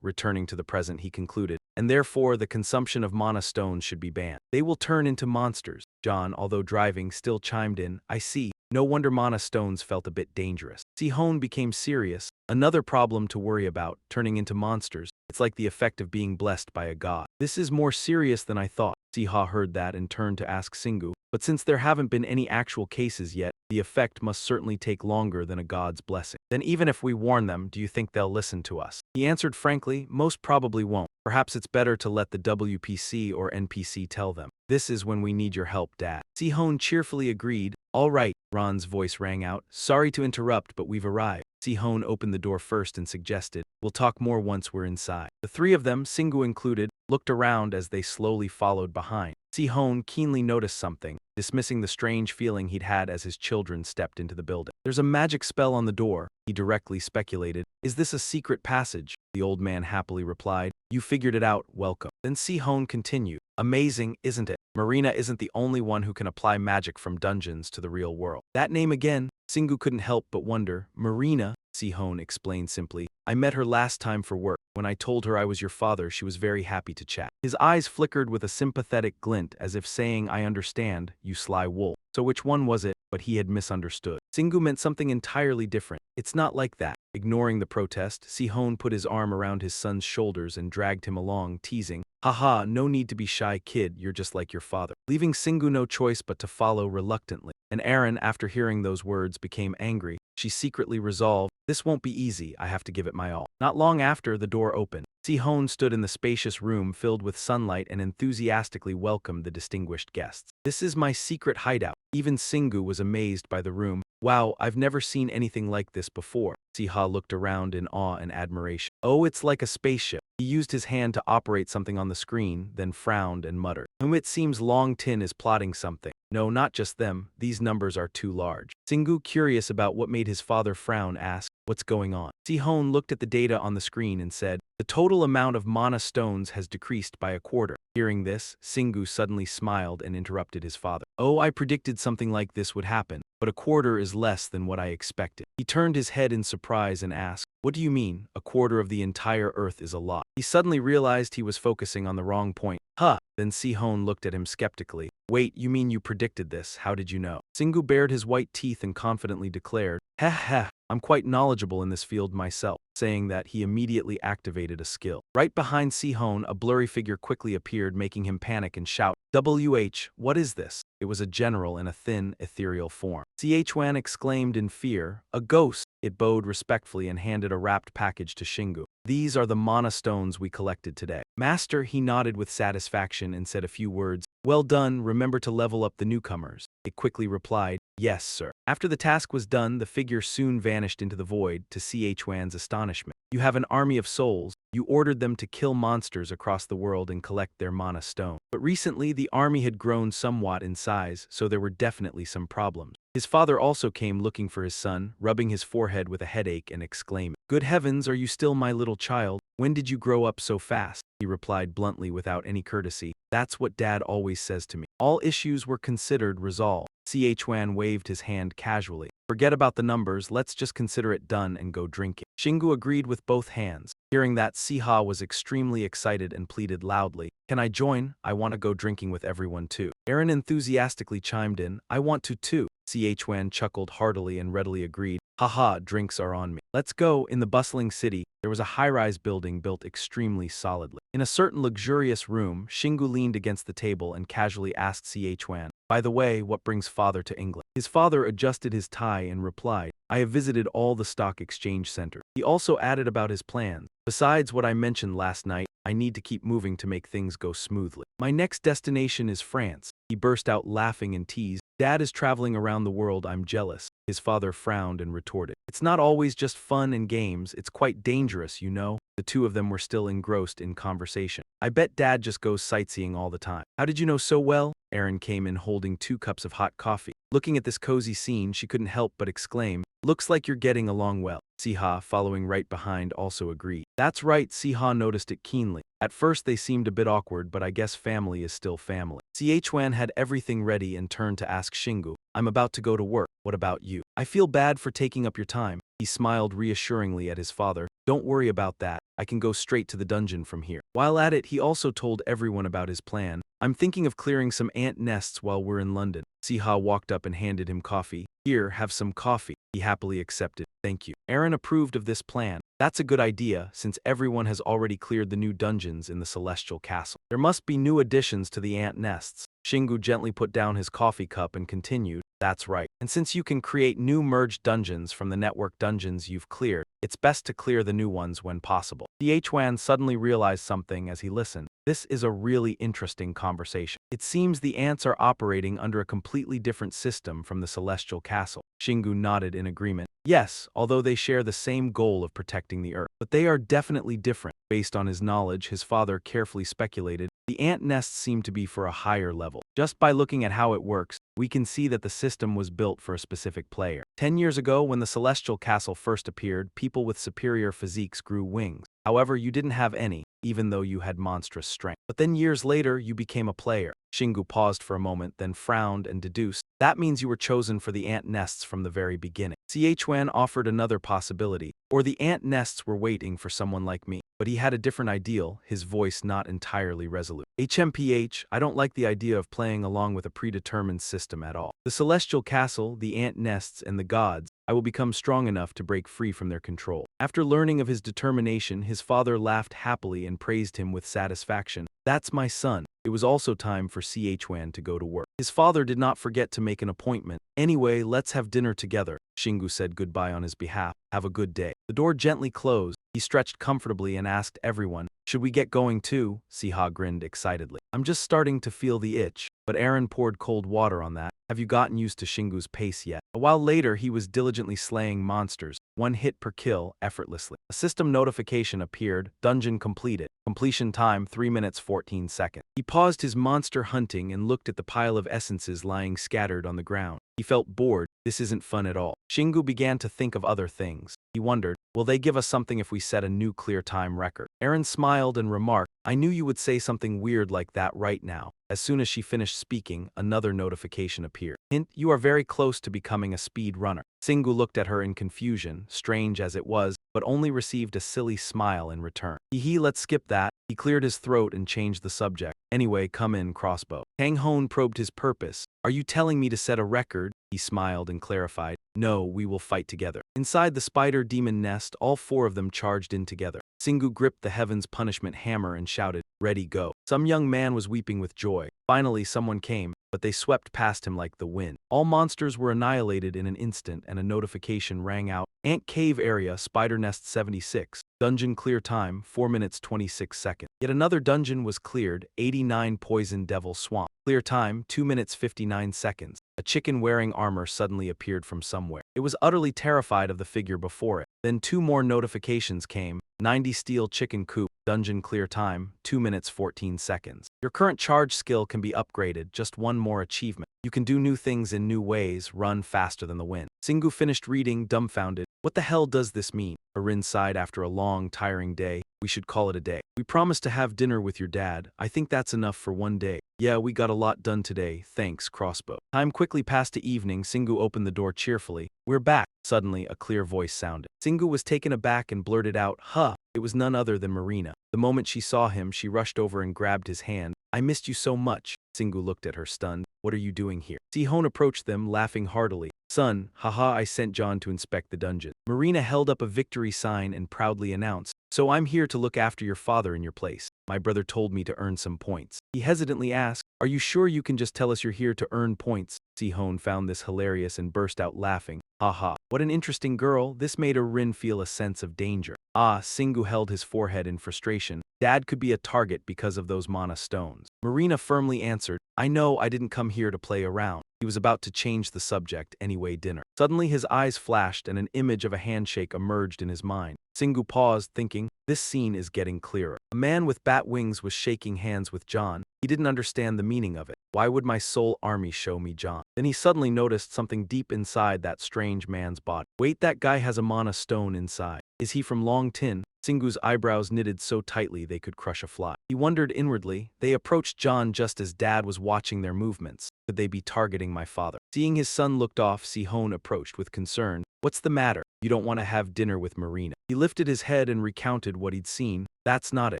Returning to the present, he concluded, and therefore the consumption of mana stones should be banned. They will turn into monsters. John, although driving, still chimed in. I see. No wonder mana stones felt a bit dangerous. Sihon became serious. Another problem to worry about, turning into monsters. It's like the effect of being blessed by a god. This is more serious than I thought. Siha heard that and turned to ask Singu, but since there haven't been any actual cases yet, the effect must certainly take longer than a god's blessing. Then even if we warn them, do you think they'll listen to us? He answered frankly, most probably won't. Perhaps it's better to let the WPC or NPC tell them. This is when we need your help, Dad. Sihon cheerfully agreed. All right, Ron's voice rang out. Sorry to interrupt, but we've arrived. Sihon opened the door first and suggested, we'll talk more once we're inside. The three of them, Singu included, looked around as they slowly followed behind. Sihon keenly noticed something, dismissing the strange feeling he'd had as his children stepped into the building. There's a magic spell on the door, he directly speculated. Is this a secret passage? The old man happily replied. You figured it out, welcome. Then Sihon continued. Amazing, isn't it? Marina isn't the only one who can apply magic from dungeons to the real world. That name again, Singu couldn't help but wonder. Marina, Sihon explained simply. I met her last time for work. When I told her I was your father, she was very happy to chat. His eyes flickered with a sympathetic glint as if saying, I understand, you sly wolf. So which one was it? But he had misunderstood. Singu meant something entirely different. It's not like that. Ignoring the protest, Sihon put his arm around his son's shoulders and dragged him along, teasing, Haha, no need to be shy, kid, you're just like your father. Leaving Singu no choice but to follow reluctantly. And Aaron, after hearing those words, became angry. She secretly resolved, this won't be easy, I have to give it my all. Not long after, the door opened. Sihon stood in the spacious room filled with sunlight and enthusiastically welcomed the distinguished guests. This is my secret hideout. Even Singu was amazed by the room. Wow, I've never seen anything like this before. Siha looked around in awe and admiration. Oh, it's like a spaceship. He used his hand to operate something on the screen, then frowned and muttered. It seems Long Tin is plotting something. No, not just them. These numbers are too large. Singu, curious about what made his father frown, asked, what's going on? Sihon looked at the data on the screen and said, the total amount of mana stones has decreased by a quarter. Hearing this, Singu suddenly smiled and interrupted his father. Oh, I predicted something like this would happen, but a quarter is less than what I expected. He turned his head in surprise and asked, what do you mean, a quarter of the entire Earth is a lot? He suddenly realized he was focusing on the wrong point. Huh. Then Sihon looked at him skeptically. Wait, you mean you predicted this? How did you know? Singu bared his white teeth and confidently declared, heh heh, I'm quite knowledgeable in this field myself. Saying that, he immediately activated a skill. Right behind Sihon, a blurry figure quickly appeared, making him panic and shout, WH, what is this? It was a general in a thin, ethereal form. Chuan exclaimed in fear, a ghost. It bowed respectfully and handed a wrapped package to Shingu. These are the mana stones we collected today. Master, he nodded with satisfaction and said a few words. Well done, remember to level up the newcomers. It quickly replied, yes, sir. After the task was done, the figure soon vanished into the void, to Chuan's astonishment. You have an army of souls. You ordered them to kill monsters across the world and collect their mana stone. But recently, the army had grown somewhat in size, so there were definitely some problems. His father also came looking for his son, rubbing his forehead with a headache and exclaiming, good heavens, are you still my little child? When did you grow up so fast? He replied bluntly without any courtesy. That's what Dad always says to me. All issues were considered resolved. Chuan waved his hand casually. Forget about the numbers, let's just consider it done and go drinking. Shingu agreed with both hands. Hearing that, Siha was extremely excited and pleaded loudly, can I join? I want to go drinking with everyone too. Aaron enthusiastically chimed in, I want to too. Chuan chuckled heartily and readily agreed. Haha, drinks are on me. Let's go. In the bustling city, there was a high-rise building built extremely solidly. In a certain luxurious room, Shingu leaned against the table and casually asked Chuan, by the way, what brings father to England? His father adjusted his tie and replied, I have visited all the stock exchange centers. He also added about his plans. Besides what I mentioned last night, I need to keep moving to make things go smoothly. My next destination is France. He burst out laughing and teased, Dad is traveling around the world, I'm jealous. His father frowned and retorted. It's not always just fun and games, it's quite dangerous, you know? The two of them were still engrossed in conversation. I bet Dad just goes sightseeing all the time. How did you know so well? Erin came in holding 2 cups of hot coffee. Looking at this cozy scene, she couldn't help but exclaim, "Looks like you're getting along well." Siha, following right behind, also agreed. That's right, Siha noticed it keenly. At first they seemed a bit awkward, but I guess family is still family. Chwan had everything ready and turned to ask Shingu, "I'm about to go to work. What about you?" "I feel bad for taking up your time." He smiled reassuringly at his father. "Don't worry about that. I can go straight to the dungeon from here." While at it, he also told everyone about his plan. "I'm thinking of clearing some ant nests while we're in London." Siha walked up and handed him coffee. "Here, have some coffee." He happily accepted. "Thank you." Aaron approved of this plan. That's a good idea, since everyone has already cleared the new dungeons in the Celestial Castle. There must be new additions to the ant nests. Shingu gently put down his coffee cup and continued, "That's right. And since you can create new merged dungeons from the network dungeons you've cleared, it's best to clear the new ones when possible." Chwan suddenly realized something as he listened. This is a really interesting conversation. It seems the ants are operating under a completely different system from the Celestial Castle. Shingu nodded in agreement. Yes, although they share the same goal of protecting the Earth. But they are definitely different. Based on his knowledge, his father carefully speculated, the ant nests seem to be for a higher level. Just by looking at how it works, we can see that the system was built for a specific player. 10 years ago, when the Celestial Castle first appeared, people with superior physiques grew wings. However, you didn't have any, even though you had monstrous strength. But then years later, you became a player. Shingu paused for a moment, then frowned and deduced, "That means you were chosen for the ant nests from the very beginning." Chwan offered another possibility, or the ant nests were waiting for someone like me. But he had a different ideal, his voice not entirely resolute. "HMPH, I don't like the idea of playing along with a predetermined system at all. The Celestial Castle, the ant nests, and the gods, I will become strong enough to break free from their control." After learning of his determination, his father laughed happily and praised him with satisfaction. "That's my son." It was also time for Chwan to go to work. His father did not forget to make an appointment. "Anyway, let's have dinner together." Shingu said goodbye on his behalf. "Have a good day." The door gently closed. He stretched comfortably and asked everyone, "Should we get going too?" Siha grinned excitedly. "I'm just starting to feel the itch." But Aaron poured cold water on that. "Have you gotten used to Shingu's pace yet?" A while later, he was diligently slaying monsters, 1 hit per kill, effortlessly. A system notification appeared, "Dungeon completed. Completion time 3 minutes 14 seconds. He paused his monster hunting and looked at the pile of essences lying scattered on the ground. He felt bored. This isn't fun at all. Shingu began to think of other things. He wondered, will they give us something if we set a new clear time record? Aaron smiled and remarked, "I knew you would say something weird like that right now." As soon as she finished speaking, another notification appeared. "Hint, you are very close to becoming a speed runner." Shingu looked at her in confusion, strange as it was, but only received a silly smile in return. Let's skip that." He cleared his throat and changed the subject. "Anyway, come in, crossbow." Kang Hone probed his purpose. "Are you telling me to set a record?" He smiled and clarified, "No, we will fight together." Inside the spider demon nest, all 4 of them charged in together. Shingu gripped the Heaven's Punishment hammer and shouted, "Ready, go." Some young man was weeping with joy. Finally, someone came, but they swept past him like the wind. All monsters were annihilated in an instant and a notification rang out. "Ant Cave Area, Spider Nest 76. Dungeon clear time, 4 minutes 26 seconds. Yet another dungeon was cleared, 89 Poison Devil Swamp. Clear time, 2 minutes 59 seconds. A chicken wearing armor suddenly appeared from somewhere. It was utterly terrified of the figure before it. Then 2 more notifications came. 90 Steel Chicken Coop. Dungeon clear time, 2 minutes 14 seconds. Your current charge skill can be upgraded, just 1 more achievement. You can do new things in new ways, run faster than the wind. Shingu finished reading, dumbfounded. What the hell does this mean? Arin sighed after a long, tiring day. We should call it a day. We promised to have dinner with your dad. I think that's enough for one day. Yeah, we got a lot done today, thanks, crossbow. Time quickly passed to evening. Shingu opened the door cheerfully. We're back. Suddenly, a clear voice sounded. Shingu was taken aback and blurted out, huh. It was none other than Marina. The moment she saw him, she rushed over and grabbed his hand. I missed you so much. Shingu looked at her stunned. What are you doing here? Sihon approached them, laughing heartily. Son, haha, I sent John to inspect the dungeon. Marina held up a victory sign and proudly announced, so I'm here to look after your father in your place. My brother told me to earn some points. He hesitantly asked, are you sure you can just tell us you're here to earn points? Sihon found this hilarious and burst out laughing. Haha, what an interesting girl. This made Rin feel a sense of danger. Shingu held his forehead in frustration. Dad could be a target because of those mana stones. Marina firmly answered, I know I didn't come here to play around. He was about to change the subject anyway. Dinner. Suddenly his eyes flashed and an image of a handshake emerged in his mind. Singu paused, thinking, this scene is getting clearer. A man with bat wings was shaking hands with John. He didn't understand the meaning of it. Why would my soul army show me John? Then he suddenly noticed something deep inside that strange man's body. Wait, that guy has a mana stone inside. Is he from Long Tin? Singu's eyebrows knitted so tightly they could crush a fly. He wondered inwardly. They approached John just as Dad was watching their movements. Could they be targeting my father? Seeing his son looked off, Sihon approached with concern. What's the matter? You don't want to have dinner with Marina? He lifted his head and recounted what he'd seen. That's not it.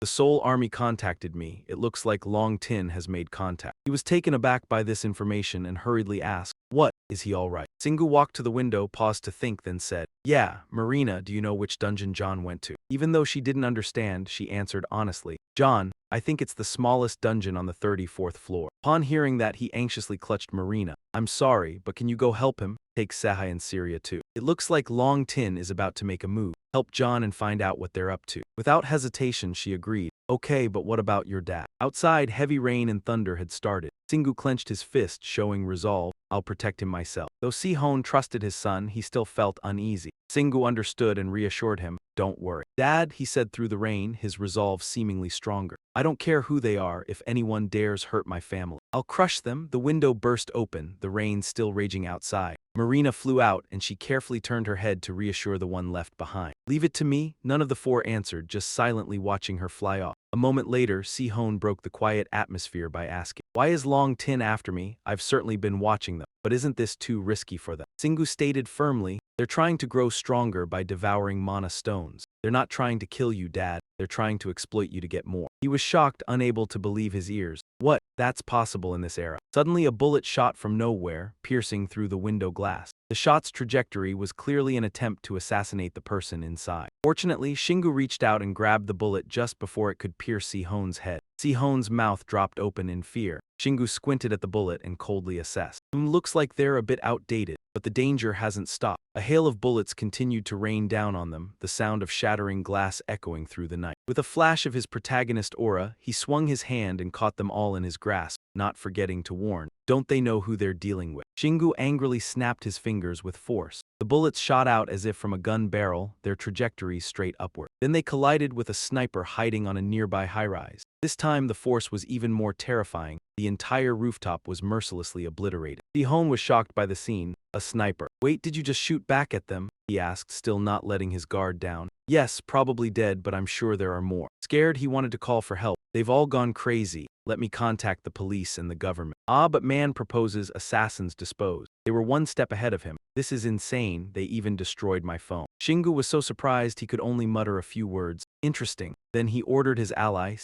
The Soul Army contacted me. It looks like Long Tin has made contact. He was taken aback by this information and hurriedly asked, what? Is he all right? Singu walked to the window, paused to think, then said, yeah, Marina, do you know which dungeon John went to? Even though she didn't understand, she answered honestly, John, I think it's the smallest dungeon on the 34th floor. Upon hearing that, he anxiously clutched Marina. I'm sorry, but can you go help him? Take Sehai and Syria too. It looks like Long Tin is about to make a move. Help John and find out what they're up to. Without hesitation, she agreed. Okay, but what about your dad? Outside, heavy rain and thunder had started. Singu clenched his fist, showing resolve. I'll protect him myself. Though Sihon trusted his son, he still felt uneasy. Singu understood and reassured him. Don't worry. Dad, he said through the rain, his resolve seemingly stronger. I don't care who they are. If anyone dares hurt my family, I'll crush them. The window burst open, the rain still raging outside. Marina flew out, and she carefully turned her head to reassure the one left behind. Leave it to me. None of the four answered, just silently watching her fly off. A moment later, Sihon broke the quiet atmosphere by asking, why is Long Tin after me? I've certainly been watching them, but isn't this too risky for them? Singu stated firmly, they're trying to grow stronger by devouring mana stones. They're not trying to kill you, Dad. They're trying to exploit you to get more. He was shocked, unable to believe his ears. What? That's possible in this era. Suddenly a bullet shot from nowhere, piercing through the window glass. The shot's trajectory was clearly an attempt to assassinate the person inside. Fortunately, Shingu reached out and grabbed the bullet just before it could pierce Sihon's head. Sihon's mouth dropped open in fear. Shingu squinted at the bullet and coldly assessed. Looks like they're a bit outdated, but the danger hasn't stopped. A hail of bullets continued to rain down on them, the sound of shattering glass echoing through the night. With a flash of his protagonist aura, he swung his hand and caught them all in his grasp, not forgetting to warn. Don't they know who they're dealing with? Shingu angrily snapped his fingers with force. The bullets shot out as if from a gun barrel, their trajectories straight upward. Then they collided with a sniper hiding on a nearby high-rise. This time the force was even more terrifying. The entire rooftop was mercilessly obliterated. Sihon was shocked by the scene. A sniper. Wait, did you just shoot back at them? He asked, still not letting his guard down. Yes, probably dead, but I'm sure there are more. Scared, he wanted to call for help. They've all gone crazy. Let me contact the police and the government. Ah, but man proposes, assassins dispose. They were one step ahead of him. This is insane. They even destroyed my phone. Shingu was so surprised he could only mutter a few words. Interesting. Then he ordered his ally,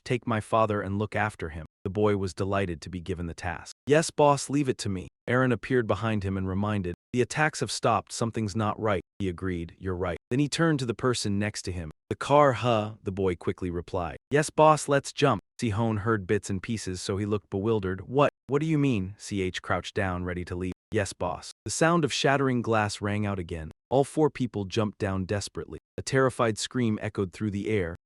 take my father and look after him. The boy was delighted to be given the task. Yes, boss, leave it to me. Aaron appeared behind him and reminded, the attacks have stopped, something's not right. He agreed, you're right. Then he turned to the person next to him. The car, the boy quickly replied. Yes, boss, let's jump. Sihon heard bits and pieces, so he looked bewildered. What do you mean? Crouched down, ready to leave. Yes, boss. The sound of shattering glass rang out again. All four people jumped down desperately. A terrified scream echoed through the air.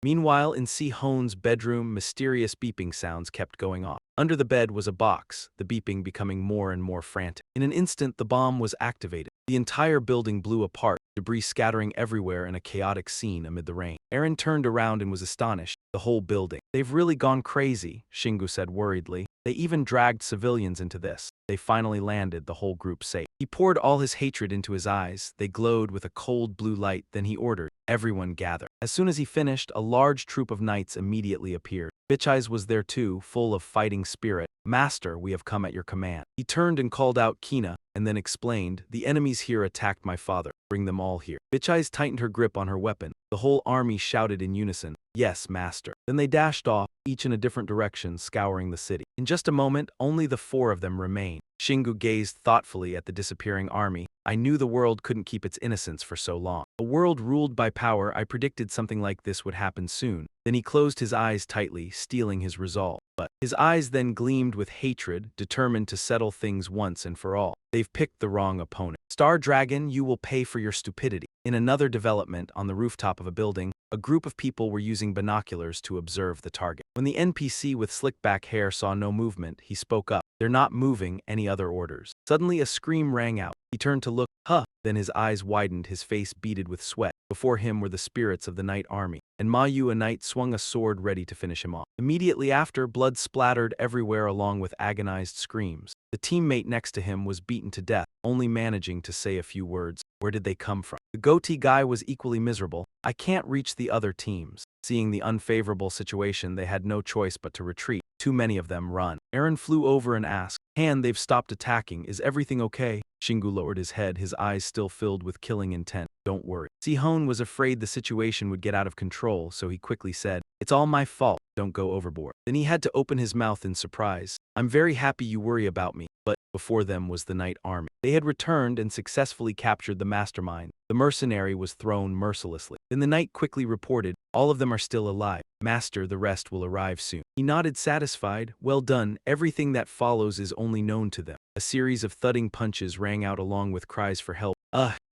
Meanwhile, in Sihon's bedroom, mysterious beeping sounds kept going off. Under the bed was a box, the beeping becoming more and more frantic. In an instant, the bomb was activated. The entire building blew apart, debris scattering everywhere in a chaotic scene amid the rain. Aaron turned around and was astonished. The whole building. They've really gone crazy, Shingu said worriedly. They even dragged civilians into this. They finally landed, the whole group safe. He poured all his hatred into his eyes. They glowed with a cold blue light. Then he ordered, everyone gather. As soon as he finished, a large troop of knights immediately appeared. Bitch Eyes was there too, full of fighting spirit. Master, we have come at your command. He turned and called out Kina, and then explained, the enemies here attacked my father. Bring them all here. Bitch Eyes tightened her grip on her weapon. The whole army shouted in unison, yes, master. Then they dashed off, each in a different direction, scouring the city. In just a moment, only the four of them remained. Shingu gazed thoughtfully at the disappearing army. I knew the world couldn't keep its innocence for so long. A world ruled by power, I predicted something like this would happen soon. Then he closed his eyes tightly, steeling his resolve. But his eyes then gleamed with hatred, determined to settle things once and for all. They've picked the wrong opponent. Star Dragon, you will pay for your stupidity. In another development, on the rooftop of a building, A group of people were using binoculars to observe the target. When the NPC with slick-back hair saw no movement, he spoke up. "They're not moving. Any other orders?" Suddenly a scream rang out. He turned to look. Huh! Then his eyes widened, his face beaded with sweat. Before him were the spirits of the night army, and Manhwa, a knight, swung a sword ready to finish him off. Immediately after, blood splattered everywhere along with agonized screams. The teammate next to him was beaten to death, only managing to say a few words. Where did they come from? The goatee guy was equally miserable. "I can't reach the other teams." Seeing the unfavorable situation, they had no choice but to retreat. Too many of them run. Eren flew over and asked, "Han, they've stopped attacking. Is everything okay?" Shingu lowered his head, his eyes still filled with killing intent. "Don't worry." Sihon was afraid the situation would get out of control, so he quickly said, "It's all my fault. Don't go overboard." Then he had to open his mouth in surprise. "I'm very happy you worry about me." But before them was the night army. They had returned and successfully captured the mastermind. The mercenary was thrown mercilessly. Then the knight quickly reported, "All of them are still alive. Master, the rest will arrive soon." He nodded satisfied. "Well done. Everything that follows is only known to them." A series of thudding punches rang out along with cries for help.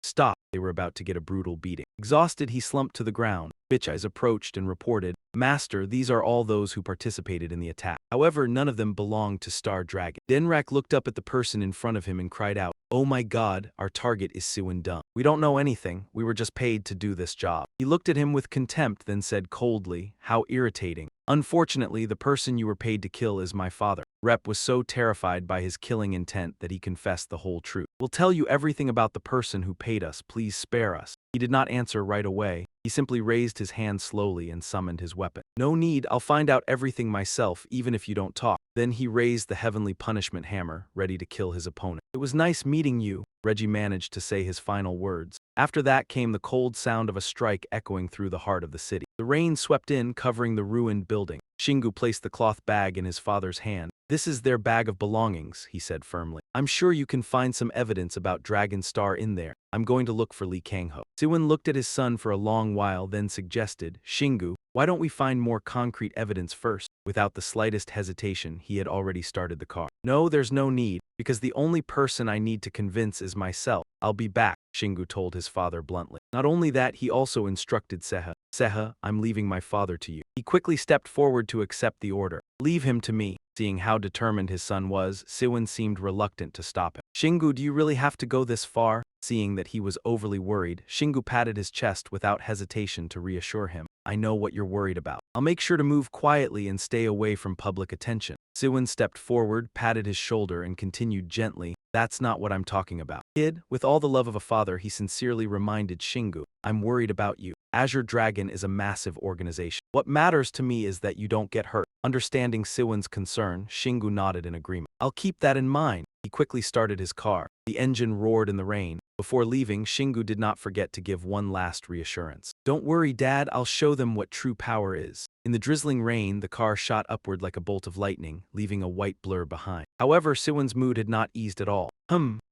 Stop." They were about to get a brutal beating. Exhausted, he slumped to the ground. Bitcheyes approached and reported, "Master, these are all those who participated in the attack. However, none of them belonged to Star Dragon." Denrak looked up at the person in front of him and cried out, "Oh my god, our target is Siwon Dung. We don't know anything, we were just paid to do this job." He looked at him with contempt, then said coldly, "How irritating. Unfortunately, the person you were paid to kill is my father." Rep was so terrified by his killing intent that he confessed the whole truth. "We'll tell you everything about the person who paid us. Please spare us." He did not answer right away. He simply raised his hand slowly and summoned his weapon. "No need, I'll find out everything myself, even if you don't talk." Then he raised the heavenly punishment hammer, ready to kill his opponent. "It was nice meeting you," Reggie managed to say his final words. After that came the cold sound of a strike echoing through the heart of the city. The rain swept in, covering the ruined building. Shingu placed the cloth bag in his father's hand. "This is their bag of belongings," he said firmly. "I'm sure you can find some evidence about Dragon Star in there. I'm going to look for Lee Kangho." Siwon looked at his son for a long while, then suggested, "Shingu, why don't we find more concrete evidence first?" Without the slightest hesitation, he had already started the car. "No, there's no need, because the only person I need to convince is myself. I'll be back," Shingu told his father bluntly. Not only that, he also instructed Seha. "Seha, I'm leaving my father to you." He quickly stepped forward to accept the order. "Leave him to me." Seeing how determined his son was, Siwon seemed reluctant to stop him. "Shingu, do you really have to go this far?" Seeing that he was overly worried, Shingu patted his chest without hesitation to reassure him. "I know what you're worried about. I'll make sure to move quietly and stay away from public attention." Siwon stepped forward, patted his shoulder, and continued gently, "That's not what I'm talking about. Kid," with all the love of a father, he sincerely reminded Shingu, "I'm worried about you. Azure Dragon is a massive organization. What matters to me is that you don't get hurt." Understanding Siwon's concern, Shingu nodded in agreement. "I'll keep that in mind." He quickly started his car. The engine roared in the rain. Before leaving, Shingu did not forget to give one last reassurance. "Don't worry, Dad, I'll show them what true power is." In the drizzling rain, the car shot upward like a bolt of lightning, leaving a white blur behind. However, Siwon's mood had not eased at all.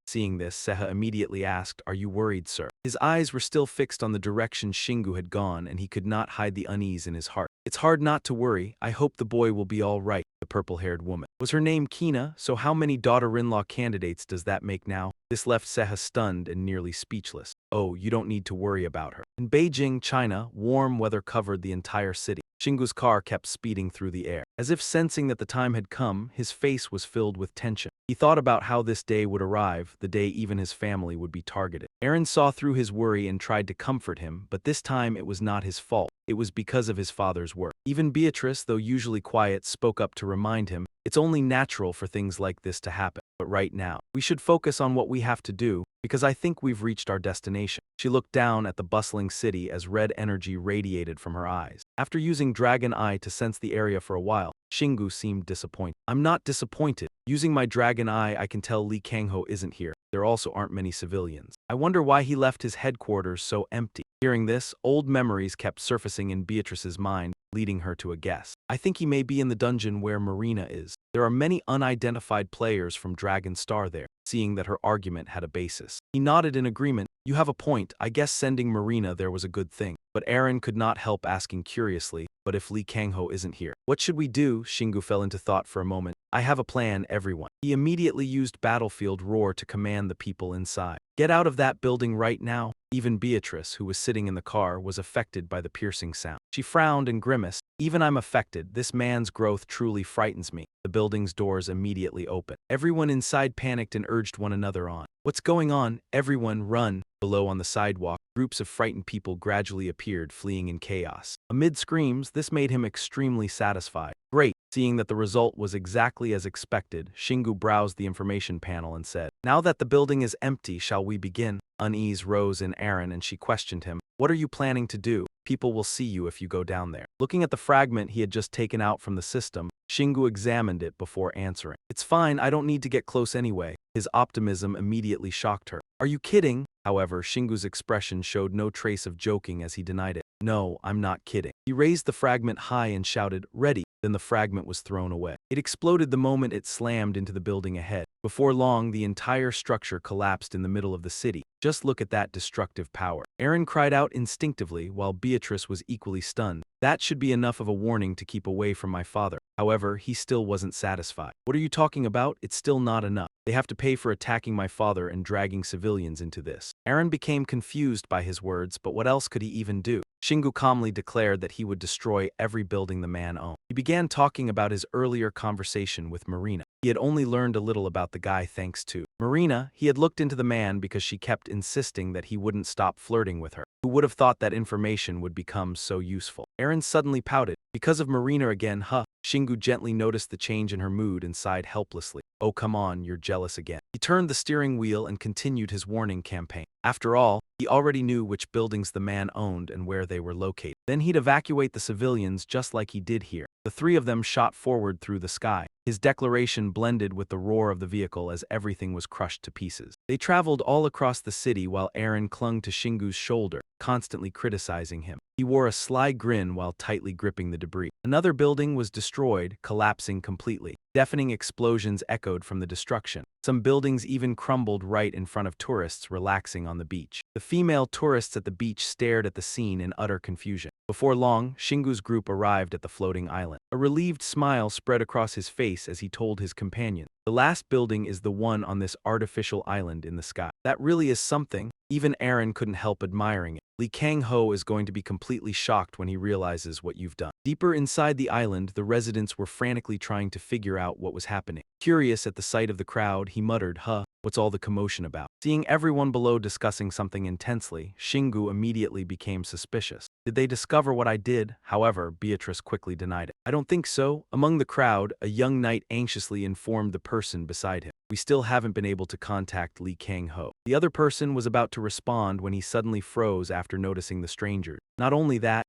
Seeing this, Seha immediately asked, "Are you worried, sir?" His eyes were still fixed on the direction Shingu had gone, and he could not hide the unease in his heart. "It's hard not to worry. I hope the boy will be all right." The purple-haired woman. Was her name Kina? So how many daughter-in-law candidates does that make now? This left Seha stunned and nearly speechless. "Oh, you don't need to worry about her." In Beijing, China, warm weather covered the entire city. Shingu's car kept speeding through the air. As if sensing that the time had come, his face was filled with tension. He thought about how this day would arrive, the day even his family would be targeted. Eren saw through his worry and tried to comfort him, but this time it was not his fault. It was because of his father's work. Even Beatrice, though usually quiet, spoke up to remind him, "It's only natural for things like this to happen. But right now, we should focus on what we have to do, because I think we've reached our destination." She looked down at the bustling city as red energy radiated from her eyes. After using Dragon Eye to sense the area for a while, Shingu seemed disappointed. "I'm not disappointed. Using my Dragon Eye, I can tell Lee Kangho isn't here. There also aren't many civilians. I wonder why he left his headquarters so empty." Hearing this, old memories kept surfacing in Beatrice's mind, leading her to a guess. "I think he may be in the dungeon where Marina is. There are many unidentified players from Dragon Star there." Seeing that her argument had a basis, he nodded in agreement. "You have a point. I guess sending Marina there was a good thing." But Eren could not help asking curiously, "But if Lee Kangho isn't here, what should we do?" Shingu fell into thought for a moment. "I have a plan, everyone." He immediately used Battlefield Roar to command the people inside. "Get out of that building right now." Even Beatrice, who was sitting in the car, was affected by the piercing sound. She frowned and grimaced. Even I'm affected. This man's growth truly frightens me. The building's doors immediately opened. Everyone inside panicked and urged one another on. What's going on? Everyone, run! Below on the sidewalk, groups of frightened people gradually appeared, fleeing in chaos. Amid screams, this made him extremely satisfied. Great! Seeing that the result was exactly as expected, Shingu browsed the information panel and said, "Now that the building is empty, shall we begin?" Unease rose in Aaron and she questioned him. "What are you planning to do? People will see you if you go down there." Looking at the fragment he had just taken out from the system, Shingu examined it before answering. "It's fine, I don't need to get close anyway." His optimism immediately shocked her. "Are you kidding?" However, Shingu's expression showed no trace of joking as he denied it. "No, I'm not kidding." He raised the fragment high and shouted, "Ready!" Then the fragment was thrown away. It exploded the moment it slammed into the building ahead. Before long, the entire structure collapsed in the middle of the city. Just look at that destructive power. Aaron cried out instinctively, while Beatrice was equally stunned. That should be enough of a warning to keep away from my father. However, he still wasn't satisfied. "What are you talking about? It's still not enough. They have to pay for attacking my father and dragging civilians into this." Aaron became confused by his words, but what else could he even do? Shingu calmly declared that he would destroy every building the man owned. He began talking about his earlier conversation with Marina. He had only learned a little about the guy thanks to Marina. He had looked into the man because she kept insisting that he wouldn't stop flirting with her. Who would have thought that information would become so useful? Aaron suddenly pouted. "Because of Marina again, huh?" Shingu gently noticed the change in her mood and sighed helplessly. "Oh, come on, you're jealous again." He turned the steering wheel and continued his warning campaign. After all, he already knew which buildings the man owned and where they were located. Then he'd evacuate the civilians just like he did here. The three of them shot forward through the sky. His declaration blended with the roar of the vehicle as everything was crushed to pieces. They traveled all across the city while Aaron clung to Shingu's shoulder, constantly criticizing him. He wore a sly grin while tightly gripping the debris. Another building was destroyed, collapsing completely. Deafening explosions echoed from the destruction. Some buildings even crumbled right in front of tourists relaxing on the beach. The female tourists at the beach stared at the scene in utter confusion. Before long, Shingu's group arrived at the floating island. A relieved smile spread across his face as he told his companion, "The last building is the one on this artificial island in the sky." That really is something. Even Aaron couldn't help admiring it. Li Kang-ho is going to be completely shocked when he realizes what you've done. Deeper inside the island, the residents were frantically trying to figure out what was happening. Curious at the sight of the crowd, he muttered, "Huh, what's all the commotion about?" Seeing everyone below discussing something intensely, Shingu immediately became suspicious. "Did they discover what I did?" However, Beatrice quickly denied it. "I don't think so." Among the crowd, a young knight anxiously informed the person beside him, "We still haven't been able to contact Li Kang-ho." The other person was about to respond when he suddenly froze after noticing the stranger. "Not only that,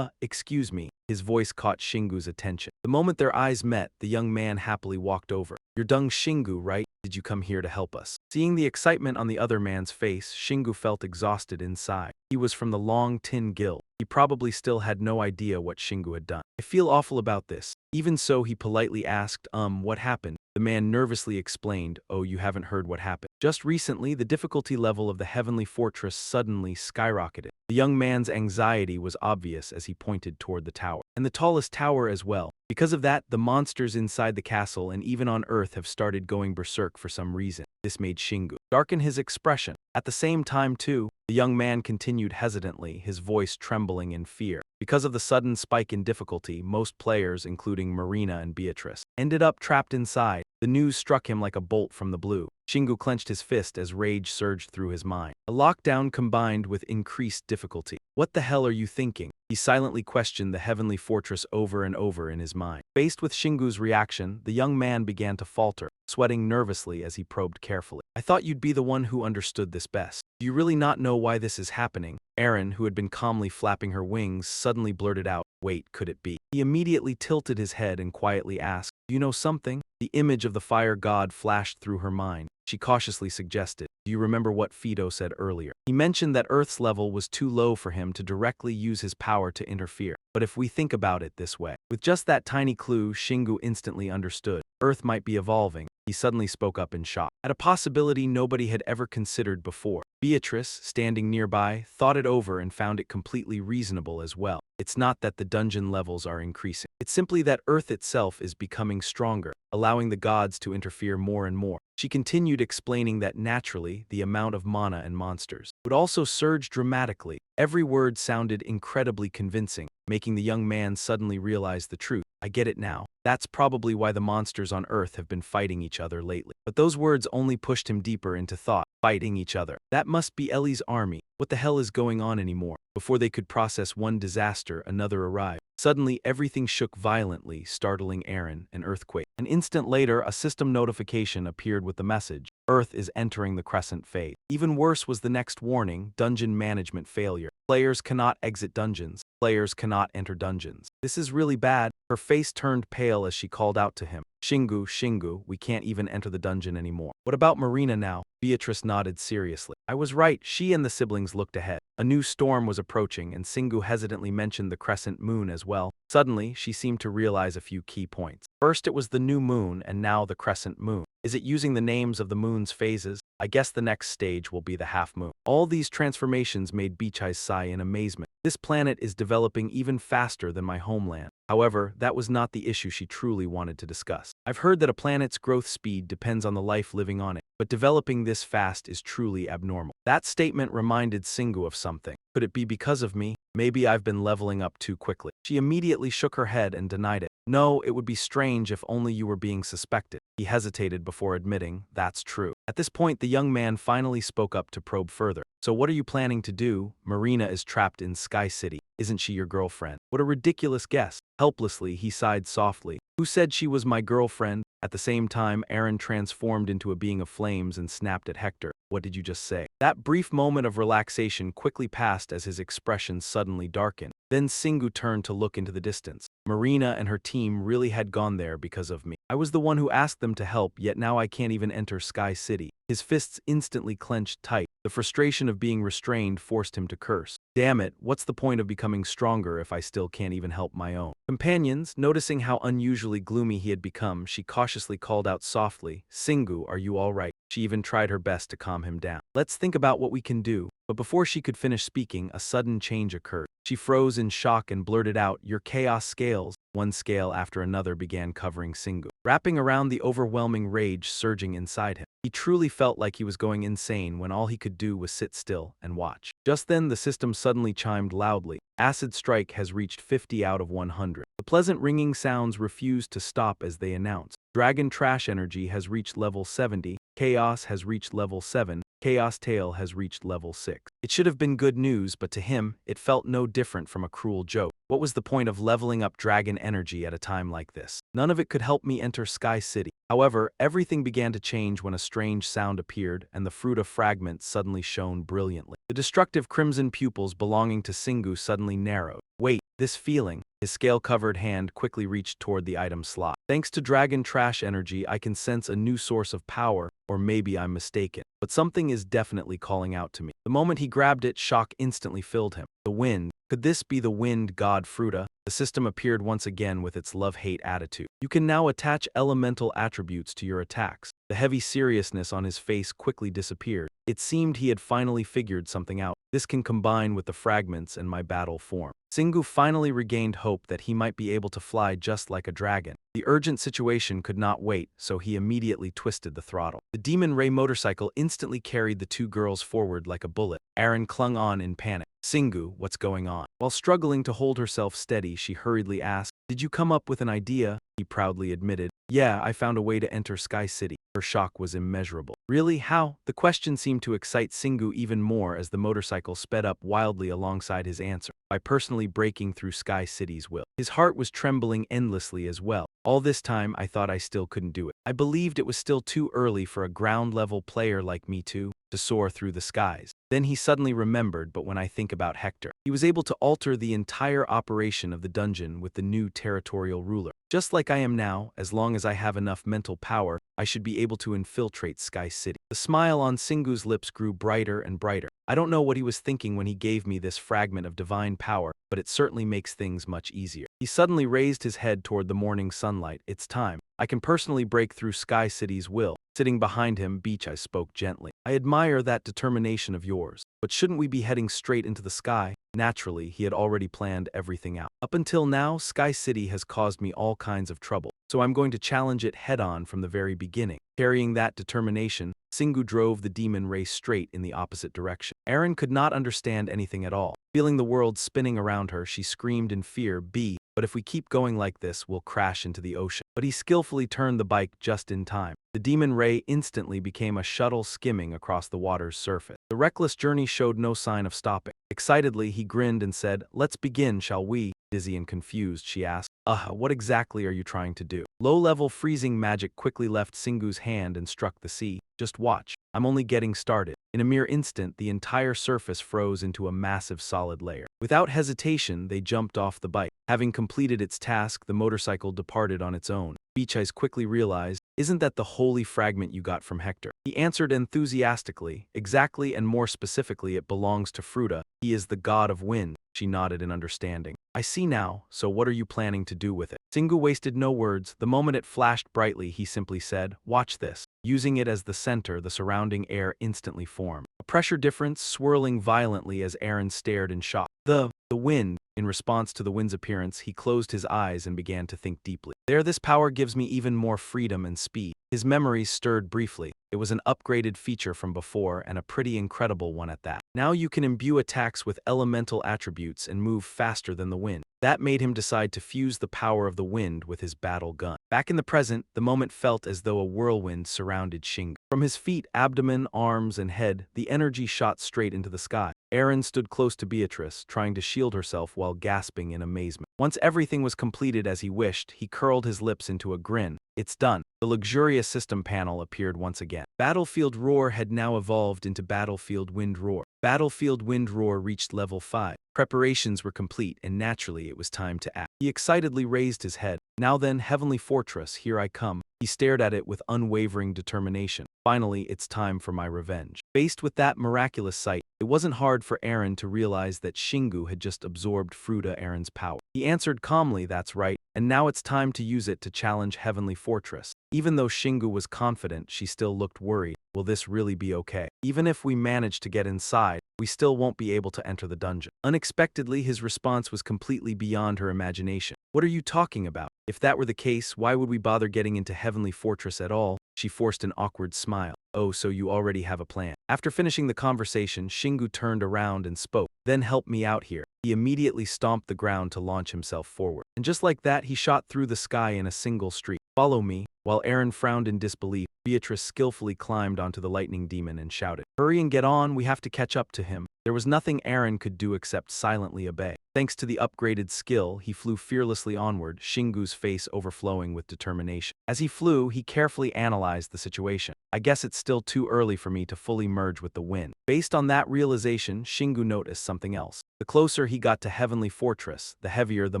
excuse me." His voice caught Shingu's attention. The moment their eyes met, the young man happily walked over. "You're Dung Shingu, right? Did you come here to help us?" Seeing the excitement on the other man's face, Shingu felt exhausted inside. He was from the Long Tin Guild. He probably still had no idea what Shingu had done. "I feel awful about this." Even so, he politely asked, what happened?" The man nervously explained, "Oh, you haven't heard what happened. Just recently, the difficulty level of the Heavenly Fortress suddenly skyrocketed." The young man's anxiety was obvious as he pointed toward the tower. "And the tallest tower as well. Because of that, the monsters inside the castle and even on Earth have started going berserk for some reason." This made Shingu darken his expression. At the same time, too, the young man continued hesitantly, his voice trembling in fear. Because of the sudden spike in difficulty, most players, including Marina and Beatrice, ended up trapped inside. The news struck him like a bolt from the blue. Shingu clenched his fist as rage surged through his mind. A lockdown combined with increased difficulty. "What the hell are you thinking?" He silently questioned the Heavenly Fortress over and over in his mind. Faced with Shingu's reaction, the young man began to falter, sweating nervously as he probed carefully. "I thought you'd be the one who understood this best. Do you really not know why this is happening?" Aaron, who had been calmly flapping her wings, suddenly blurted out, "Wait, could it be?" He immediately tilted his head and quietly asked, "Do you know something?" The image of the fire god flashed through her mind. She cautiously suggested, "Do you remember what Fido said earlier? He mentioned that Earth's level was too low for him to directly use his power to interfere. But if we think about it this way." With just that tiny clue, Shingu instantly understood. Earth might be evolving. He suddenly spoke up in shock, at a possibility nobody had ever considered before. Beatrice, standing nearby, thought it over and found it completely reasonable as well. "It's not that the dungeon levels are increasing. It's simply that Earth itself is becoming stronger, allowing the gods to interfere more and more. She continued explaining that naturally, the amount of mana and monsters would also surge dramatically. Every word sounded incredibly convincing, making the young man suddenly realize the truth. I get it now. That's probably why the monsters on Earth have been fighting each other lately. But those words only pushed him deeper into thought. Fighting each other. That must be Ellie's army. What the hell is going on anymore? Before they could process one disaster, another arrived. Suddenly, everything shook violently, startling Aaron, an earthquake. An instant later, a system notification appeared with the message, Earth is entering the crescent phase. Even worse was the next warning, dungeon management failure. Players cannot exit dungeons. Players cannot enter dungeons. This is really bad. Her face turned pale as she called out to him. Shingu, Shingu, we can't even enter the dungeon anymore. What about Marina now? Beatrice nodded seriously. I was right, she and the siblings looked ahead. A new storm was approaching, and Singu hesitantly mentioned the crescent moon as well. Suddenly, she seemed to realize a few key points. First it was the new moon, and now the crescent moon. Is it using the names of the moon's phases? I guess the next stage will be the half moon. All these transformations made Beachai sigh in amazement. This planet is developing even faster than my homeland. However, that was not the issue she truly wanted to discuss. I've heard that a planet's growth speed depends on the life living on it, but developing this fast is truly abnormal. That statement reminded Singu of something. Could it be because of me? Maybe I've been leveling up too quickly. She immediately shook her head and denied it. No, it would be strange if only you were being suspected. He hesitated before admitting, that's true. At this point, the young man finally spoke up to probe further. So what are you planning to do? Marina is trapped in Sky City. Isn't she your girlfriend? What a ridiculous guess. Helplessly, he sighed softly. Who said she was my girlfriend? At the same time, Aaron transformed into a being of flames and snapped at Hector. What did you just say? That brief moment of relaxation quickly passed as his expression suddenly darkened. Then Singu turned to look into the distance. Marina and her team really had gone there because of me. I was the one who asked them to help, yet now I can't even enter Sky City. His fists instantly clenched tight. The frustration of being restrained forced him to curse. Damn it, what's the point of becoming stronger if I still can't even help my own? Companions, noticing how unusually gloomy he had become, she cautiously called out softly, Singu, are you all right? She even tried her best to calm him down. Let's think about what we can do. But before she could finish speaking, a sudden change occurred. She froze in shock and blurted out, your chaos scales. One scale after another began covering Singu, wrapping around the overwhelming rage surging inside him. He truly felt like he was going insane when all he could do was sit still and watch. Just then, the system suddenly chimed loudly. Acid Strike has reached 50 out of 100. The pleasant ringing sounds refused to stop as they announced. Dragon Trash Energy has reached level 70. Chaos has reached level 7. Chaos Tail has reached level 6. It should have been good news, but to him, it felt no different from a cruel joke. What was the point of leveling up dragon energy at a time like this? None of it could help me enter Sky City. However, everything began to change when a strange sound appeared and the fruit of fragments suddenly shone brilliantly. The destructive crimson pupils belonging to Singu suddenly narrowed. Wait, this feeling. His scale-covered hand quickly reached toward the item slot. Thanks to Dragon Trash Energy, I can sense a new source of power, or maybe I'm mistaken. But something is definitely calling out to me. The moment he grabbed it, shock instantly filled him. The wind. Could this be the wind god Fruta? The system appeared once again with its love-hate attitude. You can now attach elemental attributes to your attacks. The heavy seriousness on his face quickly disappeared. It seemed he had finally figured something out. This can combine with the fragments and my battle form. Singu finally regained hope that he might be able to fly just like a dragon. The urgent situation could not wait, so he immediately twisted the throttle. The Demon Ray motorcycle instantly carried the two girls forward like a bullet. Aaron clung on in panic. Singu, what's going on? While struggling to hold herself steady, she hurriedly asked, Did you come up with an idea? He proudly admitted, Yeah, I found a way to enter Sky City. Her shock was immeasurable. Really? How? The question seemed to excite Singu even more as the motorcycle sped up wildly alongside his answer, by personally breaking through Sky City's will. His heart was trembling endlessly as well. All this time, I thought I still couldn't do it. I believed it was still too early for a ground-level player like me to soar through the skies. Then he suddenly remembered, but when I think about Hector, he was able to alter the entire operation of the dungeon with the new territorial ruler. Just like I am now, as long as I have enough mental power, I should be able to infiltrate Sky City. The smile on Singu's lips grew brighter and brighter. I don't know what he was thinking when he gave me this fragment of divine power, but it certainly makes things much easier. He suddenly raised his head toward the morning sunlight. It's time. I can personally break through Sky City's will. Sitting behind him, Beachai spoke gently. I admire that determination of yours, but shouldn't we be heading straight into the sky? Naturally, he had already planned everything out. Up until now, Sky City has caused me all kinds of trouble, so I'm going to challenge it head-on from the very beginning. Carrying that determination, Singu drove the demon race straight in the opposite direction. Aaron could not understand anything at all. Feeling the world spinning around her, she screamed in fear, but if we keep going like this, we'll crash into the ocean. But he skillfully turned the bike just in time. The demon ray instantly became a shuttle skimming across the water's surface. The reckless journey showed no sign of stopping. Excitedly, he grinned and said, "Let's begin, shall we?" Dizzy and confused, she asked, what exactly are you trying to do?" Low-level freezing magic quickly left Singu's hand and struck the sea. "Just watch. I'm only getting started." In a mere instant, the entire surface froze into a massive solid layer. Without hesitation, they jumped off the bike. Having completed its task, the motorcycle departed on its own. Beach-Eyes quickly realized, "Isn't that the holy fragment you got from Hector?" He answered enthusiastically, "Exactly, and more specifically, it belongs to Fruta. He is the god of wind." She nodded in understanding. "I see now, so what are you planning to do with it?" Singu wasted no words. The moment it flashed brightly, he simply said, "Watch this." Using it as the center, the surrounding air instantly formed. A pressure difference swirling violently as Aaron stared in shock. The wind. In response to the wind's appearance, he closed his eyes and began to think deeply. This power gives me even more freedom and speed." His memories stirred briefly. It was an upgraded feature from before, and a pretty incredible one at that. Now you can imbue attacks with elemental attributes and move faster than the wind. That made him decide to fuse the power of the wind with his battle gun. Back in the present, the moment felt as though a whirlwind surrounded Shingu. From his feet, abdomen, arms, and head, the energy shot straight into the sky. Aaron stood close to Beatrice, trying to shield herself while gasping in amazement. Once everything was completed as he wished, he curled his lips into a grin. "It's done." The luxurious system panel appeared once again. Battlefield Roar had now evolved into Battlefield Wind Roar. Battlefield Wind Roar reached level 5. Preparations were complete, and naturally it was time to act. He excitedly raised his head. "Now then, Heavenly Fortress, here I come." He stared at it with unwavering determination. "Finally, it's time for my revenge." Faced with that miraculous sight, it wasn't hard for Aaron to realize that Shingu had just absorbed Fruta Aaron's power. He answered calmly, "That's right, and now it's time to use it to challenge Heavenly Fortress." Even though Shingu was confident, she still looked worried. "Will this really be okay? Even if we manage to get inside, we still won't be able to enter the dungeon." Unexpectedly, his response was completely beyond her imagination. "What are you talking about? If that were the case, why would we bother getting into Heavenly Fortress at all?" She forced an awkward smile. "Oh, so you already have a plan." After finishing the conversation, Shingu turned around and spoke. "Then help me out here." He immediately stomped the ground to launch himself forward. And just like that, he shot through the sky in a single streak. "Follow me." While Aaron frowned in disbelief, Beatrice skillfully climbed onto the lightning demon and shouted, "Hurry and get on, we have to catch up to him." There was nothing Aaron could do except silently obey. Thanks to the upgraded skill, he flew fearlessly onward, Shingu's face overflowing with determination. As he flew, he carefully analyzed the situation. "I guess it's still too early for me to fully merge with the wind." Based on that realization, Shingu noticed something else. The closer he got to Heavenly Fortress, the heavier the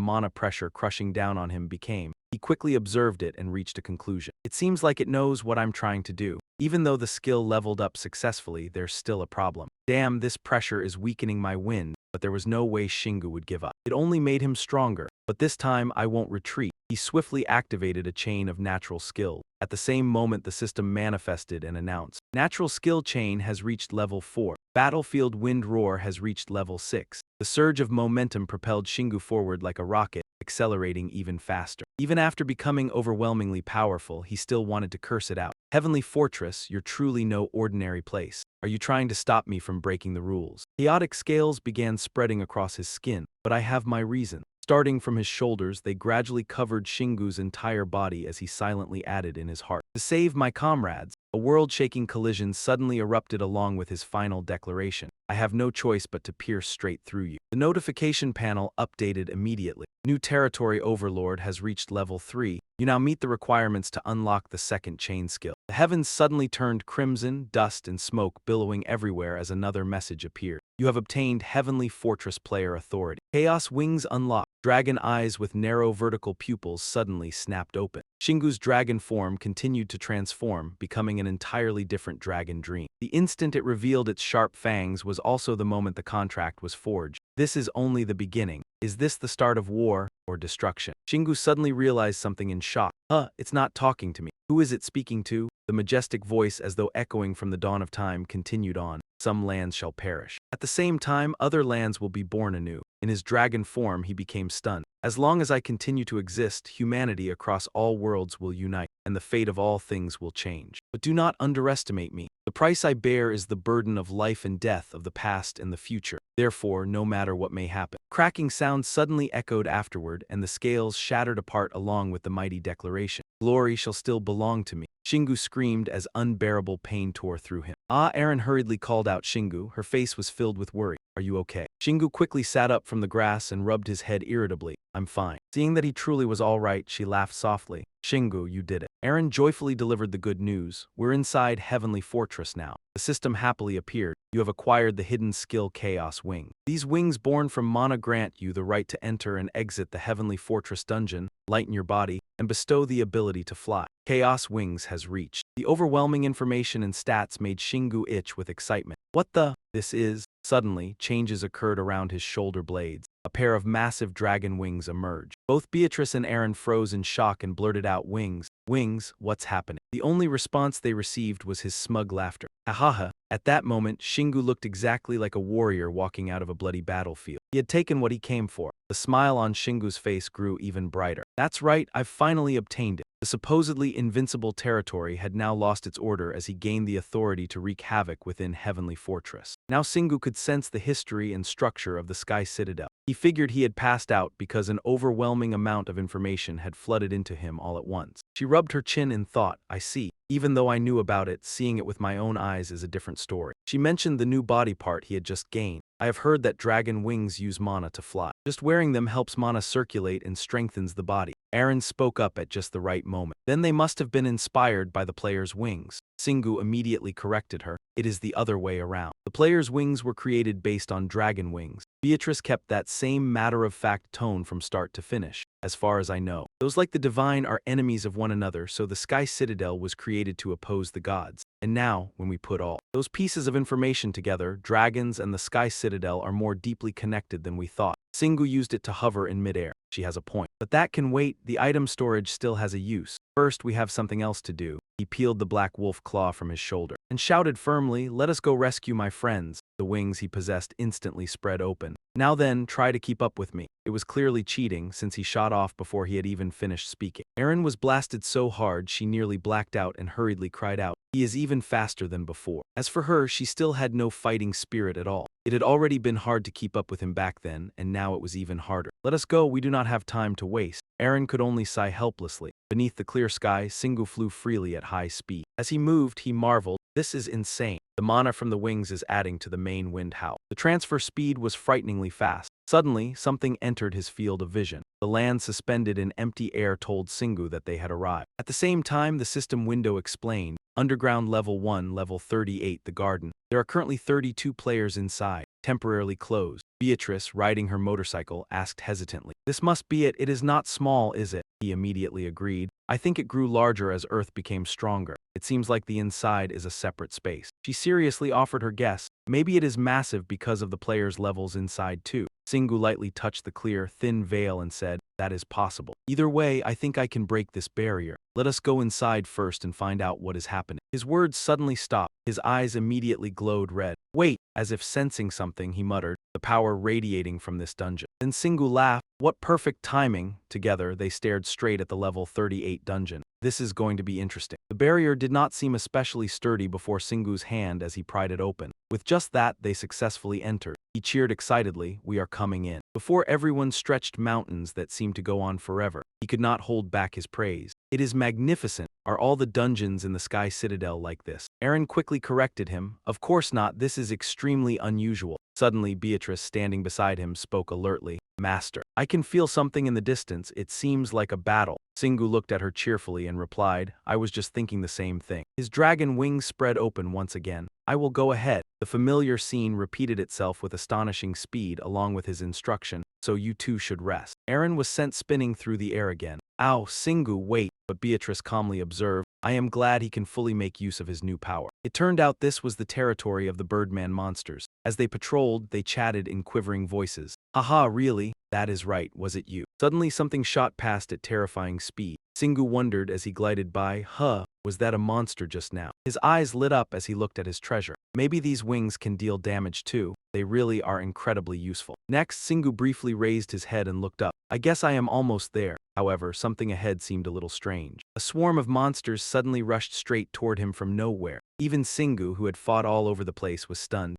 mana pressure crushing down on him became. He quickly observed it and reached a conclusion. "It seems like it knows what I'm trying to do. Even though the skill leveled up successfully, there's still a problem. Damn, this pressure is weakening my wind." But there was no way Shingu would give up. It only made him stronger. "But this time, I won't retreat." He swiftly activated a chain of natural skill. At the same moment, the system manifested and announced, "Natural skill chain has reached level 4. Battlefield Wind Roar has reached level 6. The surge of momentum propelled Shingu forward like a rocket, accelerating even faster. Even after becoming overwhelmingly powerful, he still wanted to curse it out. "Heavenly Fortress, you're truly no ordinary place. Are you trying to stop me from breaking the rules?" Chaotic scales began spreading across his skin, "But I have my reason." Starting from his shoulders, they gradually covered Shingu's entire body as he silently added in his heart, "To save my comrades." A world-shaking collision suddenly erupted along with his final declaration. "I have no choice but to pierce straight through you." The notification panel updated immediately. "New territory overlord has reached level 3. You now meet the requirements to unlock the second chain skill." The heavens suddenly turned crimson, dust and smoke billowing everywhere as another message appeared. "You have obtained Heavenly Fortress player authority." Chaos wings unlocked. Dragon eyes with narrow vertical pupils suddenly snapped open. Shingu's dragon form continued to transform, becoming an entirely different dragon dream. The instant it revealed its sharp fangs was also the moment the contract was forged. This is only the beginning. Is this the start of war or destruction? Shingu suddenly realized something in shock. It's not talking to me. Who is it speaking to? The majestic voice, as though echoing from the dawn of time, continued on. Some lands shall perish. At the same time, other lands will be born anew. In his dragon form, he became stunned. As long as I continue to exist, humanity across all worlds will unite, and the fate of all things will change. But do not underestimate me. The price I bear is the burden of life and death, of the past and the future. Therefore, no matter what may happen. Cracking sounds suddenly echoed afterward, and the scales shattered apart along with the mighty declaration. Glory shall still belong to me. Shingu screamed as unbearable pain tore through him. Ah! Aaron hurriedly called out Shingu. Her face was filled with worry. Are you okay? Shingu quickly sat up from the grass and rubbed his head irritably. I'm fine. Seeing that he truly was all right, she laughed softly. Shingu, you did it. Aaron joyfully delivered the good news. We're inside Heavenly Fortress now. The system happily appeared. You have acquired the hidden skill Chaos Wing. These wings born from mana grant you the right to enter and exit the Heavenly Fortress dungeon, lighten your body, and bestow the ability to fly. Chaos Wings has reached. The overwhelming information and stats made Shingu itch with excitement. What the? This is? Suddenly, changes occurred around his shoulder blades. A pair of massive dragon wings emerged. Both Beatrice and Aaron froze in shock and blurted out, Wings, wings, what's happening? The only response they received was his smug laughter. Ha. At that moment, Shingu looked exactly like a warrior walking out of a bloody battlefield. He had taken what he came for. The smile on Shingu's face grew even brighter. That's right, I've finally obtained it. The supposedly invincible territory had now lost its order as he gained the authority to wreak havoc within Heavenly Fortress. Now Shingu could sense the history and structure of the Sky Citadel. He figured he had passed out because an overwhelming amount of information had flooded into him all at once. She rubbed her chin in thought. I see. Even though I knew about it, seeing it with my own eyes is a different story. She mentioned the new body part he had just gained. I have heard that dragon wings use mana to fly. Just wearing them helps mana circulate and strengthens the body. Aaron spoke up at just the right moment. Then they must have been inspired by the player's wings. Shingu immediately corrected her. It is the other way around. The player's wings were created based on dragon wings. Beatrice kept that same matter-of-fact tone from start to finish. As far as I know, those like the divine are enemies of one another, so the Sky Citadel was created to oppose the gods. And now, when we put all those pieces of information together, dragons and the Sky Citadel are more deeply connected than we thought. Shingu used it to hover in midair. She has a point. But that can wait, the item storage still has a use. First, we have something else to do. He peeled the black wolf claw from his shoulder and shouted firmly, let us go rescue my friends. The wings he possessed instantly spread open. Now then, try to keep up with me. It was clearly cheating since he shot off before he had even finished speaking. Aaron was blasted so hard she nearly blacked out and hurriedly cried out, he is even faster than before. As for her, she still had no fighting spirit at all. It had already been hard to keep up with him back then, and now it was even harder. Let us go, we do not have time to waste. Aaron could only sigh helplessly. Beneath the clear sky, Shingu flew freely at high speed. As he moved, he marveled, this is insane. The mana from the wings is adding to the main wind howl. The transfer speed was frighteningly fast. Suddenly, something entered his field of vision. The land suspended in empty air told Shingu that they had arrived. At the same time, the system window explained, Underground Level 1, Level 38, the garden. There are currently 32 players inside, temporarily closed. Beatrice, riding her motorcycle, asked hesitantly, this must be it, it is not small, is it? He immediately agreed. I think it grew larger as Earth became stronger. It seems like the inside is a separate space. She seriously offered her guess. Maybe it is massive because of the players' levels inside too. Shingu lightly touched the clear, thin veil and said, that is possible. Either way, I think I can break this barrier. Let us go inside first and find out what is happening. His words suddenly stopped. His eyes immediately glowed red. Wait, as if sensing something, he muttered, the power radiating from this dungeon. Then Shingu laughed. What perfect timing. Together, they stared straight at the level 38 dungeon. This is going to be interesting. The barrier did not seem especially sturdy before Singu's hand as he pried it open. With just that, they successfully entered. He cheered excitedly, we are coming in. Before everyone stretched mountains that seemed to go on forever. He could not hold back his praise. It is magnificent. Are all the dungeons in the Sky Citadel like this? Aaron quickly corrected him. Of course not, this is extremely unusual. Suddenly, Beatrice, standing beside him, spoke alertly. Master, I can feel something in the distance. It seems like a battle. Shingu looked at her cheerfully and replied, I was just thinking the same thing. His dragon wings spread open once again. I will go ahead. The familiar scene repeated itself with astonishing speed along with his instruction, so you two should rest. Aaron was sent spinning through the air again. Ow, Shingu, wait, but Beatrice calmly observed, I am glad he can fully make use of his new power. It turned out this was the territory of the Birdman monsters. As they patrolled, they chatted in quivering voices. Haha, really? That is right, was it you? Suddenly something shot past at terrifying speed. Singu wondered as he glided by, was that a monster just now? His eyes lit up as he looked at his treasure. Maybe these wings can deal damage too. They really are incredibly useful. Next, Singu briefly raised his head and looked up. I guess I am almost there. However, something ahead seemed a little strange. A swarm of monsters suddenly rushed straight toward him from nowhere. Even Singu, who had fought all over the place, was stunned.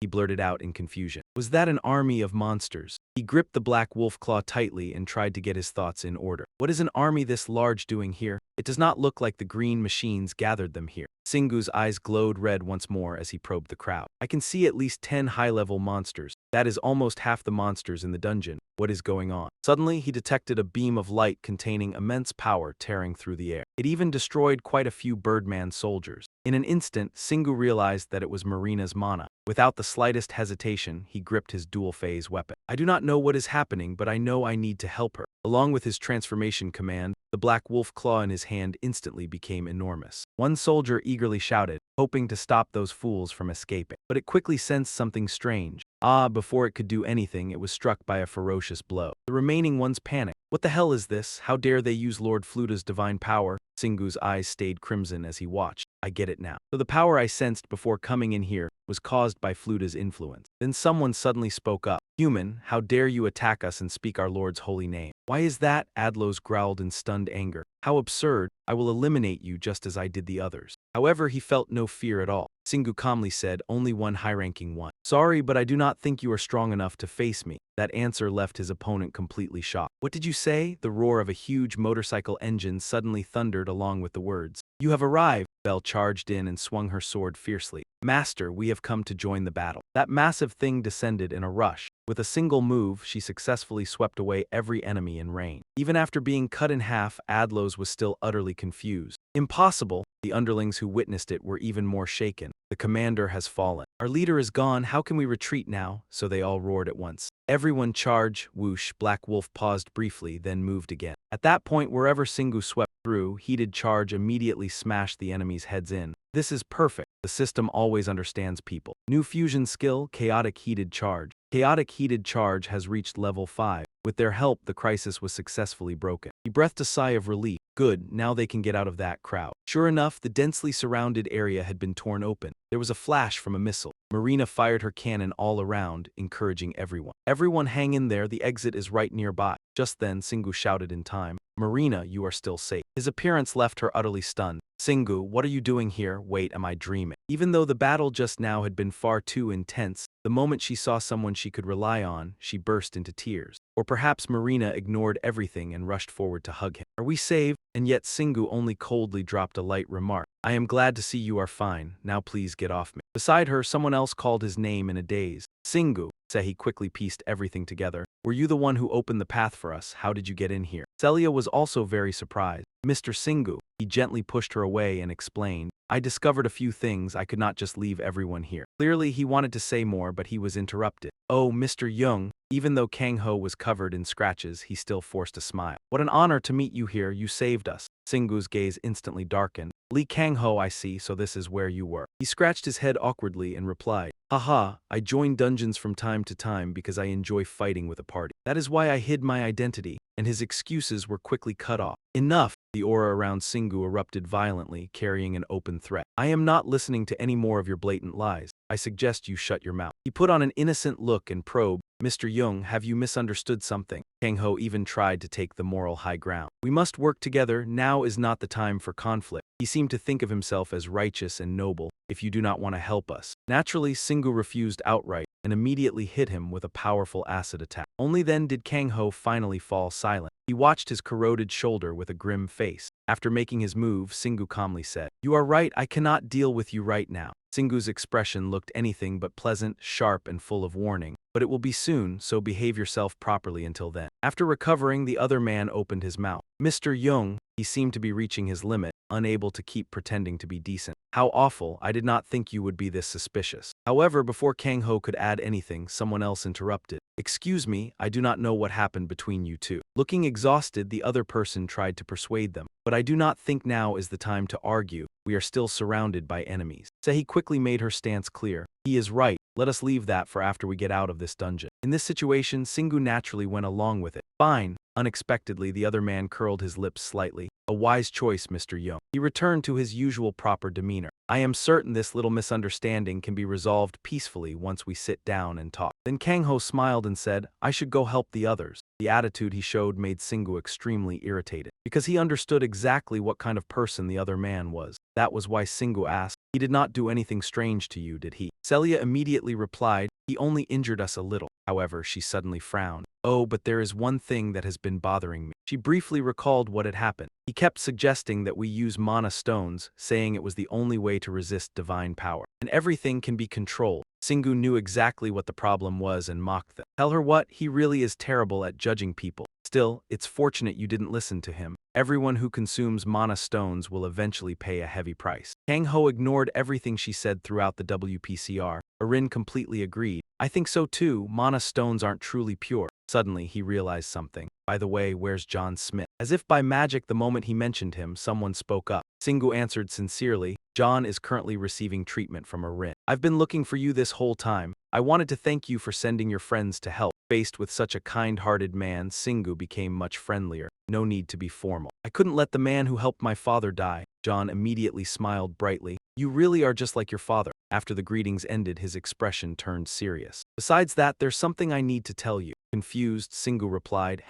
He blurted out in confusion. Was that an army of monsters? He gripped the black wolf claw tightly and tried to get his thoughts in order. What is an army this large doing here? It does not look like the green machines gathered them here. Singu's eyes glowed red once more as he probed the crowd. I can see at least 10 high-level monsters. That is almost half the monsters in the dungeon. What is going on? Suddenly, he detected a beam of light containing immense power tearing through the air. It even destroyed quite a few Birdman soldiers. In an instant, Singu realized that it was Marina's mana. Without the slightest hesitation, he gripped his dual-phase weapon. I do not know what is happening, but I know I need to help her. Along with his transformation command, the black wolf claw in his hand instantly became enormous. One soldier eagerly shouted, hoping to stop those fools from escaping. But it quickly sensed something strange. Before it could do anything, it was struck by a ferocious blow. The remaining ones panicked. What the hell is this? How dare they use Lord Fluta's divine power? Singu's eyes stayed crimson as he watched. I get it now. So the power I sensed before coming in here was caused by Fluta's influence. Then someone suddenly spoke up. Human, how dare you attack us and speak our Lord's holy name? Why is that? Adlos growled in stunned anger. How absurd. I will eliminate you just as I did the others. However, he felt no fear at all. Singu calmly said, only one high-ranking one. Sorry, but I do not think you are strong enough to face me. That answer left his opponent completely shocked. What did you say? The roar of a huge motorcycle engine suddenly thundered along with the words. You have arrived. Belle charged in and swung her sword fiercely. Master, we have come to join the battle. That massive thing descended in a rush. With a single move, she successfully swept away every enemy in range. Even after being cut in half, Adlos was still utterly confused. Impossible! The underlings who witnessed it were even more shaken. The commander has fallen. Our leader is gone. How can we retreat now? So they all roared at once. Everyone charge! Whoosh! Black Wolf paused briefly, then moved again. At that point, wherever Singu swept through, heated charge immediately smashed the enemy's heads in. This is perfect. The system always understands people. New fusion skill, Chaotic Heated Charge. Chaotic Heated Charge has reached level 5. With their help, the crisis was successfully broken. He breathed a sigh of relief. Good, now they can get out of that crowd. Sure enough, the densely surrounded area had been torn open. There was a flash from a missile. Marina fired her cannon all around, encouraging everyone. Everyone hang in there, the exit is right nearby. Just then, Singu shouted in time. Marina, you are still safe. His appearance left her utterly stunned. Singu, what are you doing here? Wait, am I dreaming? Even though the battle just now had been far too intense, the moment she saw someone she could rely on, she burst into tears. Or perhaps Marina ignored everything and rushed forward to hug him. Are we saved? And yet Singu only coldly dropped a light remark. I am glad to see you are fine. Now please get off me. Beside her, someone else called his name in a daze. Singu. Sehi quickly pieced everything together. Were you the one who opened the path for us? How did you get in here? Celia was also very surprised. Mr. Singu. He gently pushed her away and explained. I discovered a few things. I could not just leave everyone here. Clearly, he wanted to say more, but he was interrupted. Oh, Mr. Young. Even though Kang Ho was covered in scratches, he still forced a smile. What an honor to meet you here. You saved us. Singu's gaze instantly darkened. Li Kang Ho, I see, so this is where you were. He scratched his head awkwardly and replied, Haha, I join dungeons from time to time because I enjoy fighting with a party. That is why I hid my identity, and his excuses were quickly cut off. Enough! The aura around Singu erupted violently, carrying an open threat. I am not listening to any more of your blatant lies. I suggest you shut your mouth. He put on an innocent look and probed, Mr. Young, have you misunderstood something? Kang Ho even tried to take the moral high ground. We must work together. Now is not the time for conflict. He seemed to think of himself as righteous and noble. If you do not want to help us. Naturally, Singu refused outright and immediately hit him with a powerful acid attack. Only then did Kang Ho finally fall silent. He watched his corroded shoulder with a grim face. After making his move, Singu calmly said, You are right, I cannot deal with you right now. Singu's expression looked anything but pleasant, sharp, and full of warning. But it will be soon, so behave yourself properly until then. After recovering, the other man opened his mouth. Mr. Young, he seemed to be reaching his limit, unable to keep pretending to be decent. How awful, I did not think you would be this suspicious. However, before Kang Ho could add anything, someone else interrupted. Excuse me, I do not know what happened between you two. Looking exhausted, the other person tried to persuade them. But I do not think now is the time to argue. We are still surrounded by enemies. Sehi quickly made her stance clear. He is right. Let us leave that for after we get out of this dungeon. In this situation, Singu naturally went along with it. Fine. Unexpectedly, the other man curled his lips slightly. A wise choice, Mr. Young. He returned to his usual proper demeanor. I am certain this little misunderstanding can be resolved peacefully once we sit down and talk. Then Kang Ho smiled and said, I should go help the others. The attitude he showed made Singu extremely irritated, because he understood exactly what kind of person the other man was. That was why Singu asked, he did not do anything strange to you, did he? Celia immediately replied, he only injured us a little. However, she suddenly frowned. Oh, but there is one thing that has been bothering me. She briefly recalled what had happened. He kept suggesting that we use mana stones, saying it was the only way to resist divine power. And everything can be controlled. Singu knew exactly what the problem was and mocked them. Tell her what, he really is terrible at judging people. Still, it's fortunate you didn't listen to him. Everyone who consumes mana stones will eventually pay a heavy price. Kang Ho ignored everything she said throughout the WPCR. Arin completely agreed. I think so too, mana stones aren't truly pure. Suddenly, he realized something. By the way, where's John Smith? As if by magic, the moment he mentioned him, someone spoke up. Singu answered sincerely, John is currently receiving treatment from Arin. I've been looking for you this whole time. I wanted to thank you for sending your friends to help. Faced with such a kind-hearted man, Singu became much friendlier. No need to be formal. I couldn't let the man who helped my father die. John immediately smiled brightly. You really are just like your father. After the greetings ended, his expression turned serious. Besides that, there's something I need to tell you. Confused, Singu replied,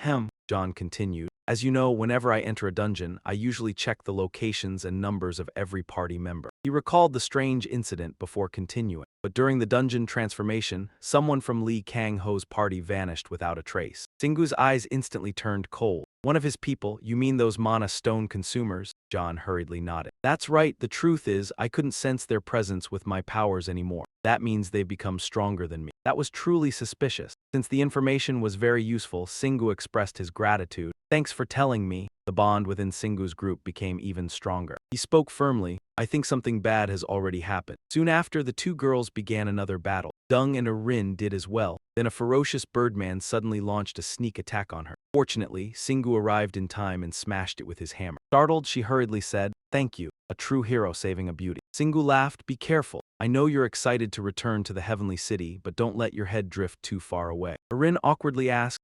John continued. As you know, whenever I enter a dungeon, I usually check the locations and numbers of every party member. He recalled the strange incident before continuing. But during the dungeon transformation, someone from Lee Kang Ho's party vanished without a trace. Singu's eyes instantly turned cold. One of his people, you mean those mana stone consumers? John hurriedly nodded. That's right, the truth is, I couldn't sense their presence with my powers anymore. That means they've become stronger than me. That was truly suspicious. Since the information was very useful, Singu expressed his gratitude. Thanks for telling me. The bond within Singu's group became even stronger. He spoke firmly. I think something bad has already happened. Soon after, the two girls began another battle. Dung and Arin did as well. Then a ferocious birdman suddenly launched a sneak attack on her. Fortunately, Singu arrived in time and smashed it with his hammer. Startled, she hurriedly said, Thank you, a true hero saving a beauty. Singu laughed, Be careful. I know you're excited to return to the heavenly city, but don't let your head drift too far away. Arin awkwardly asked,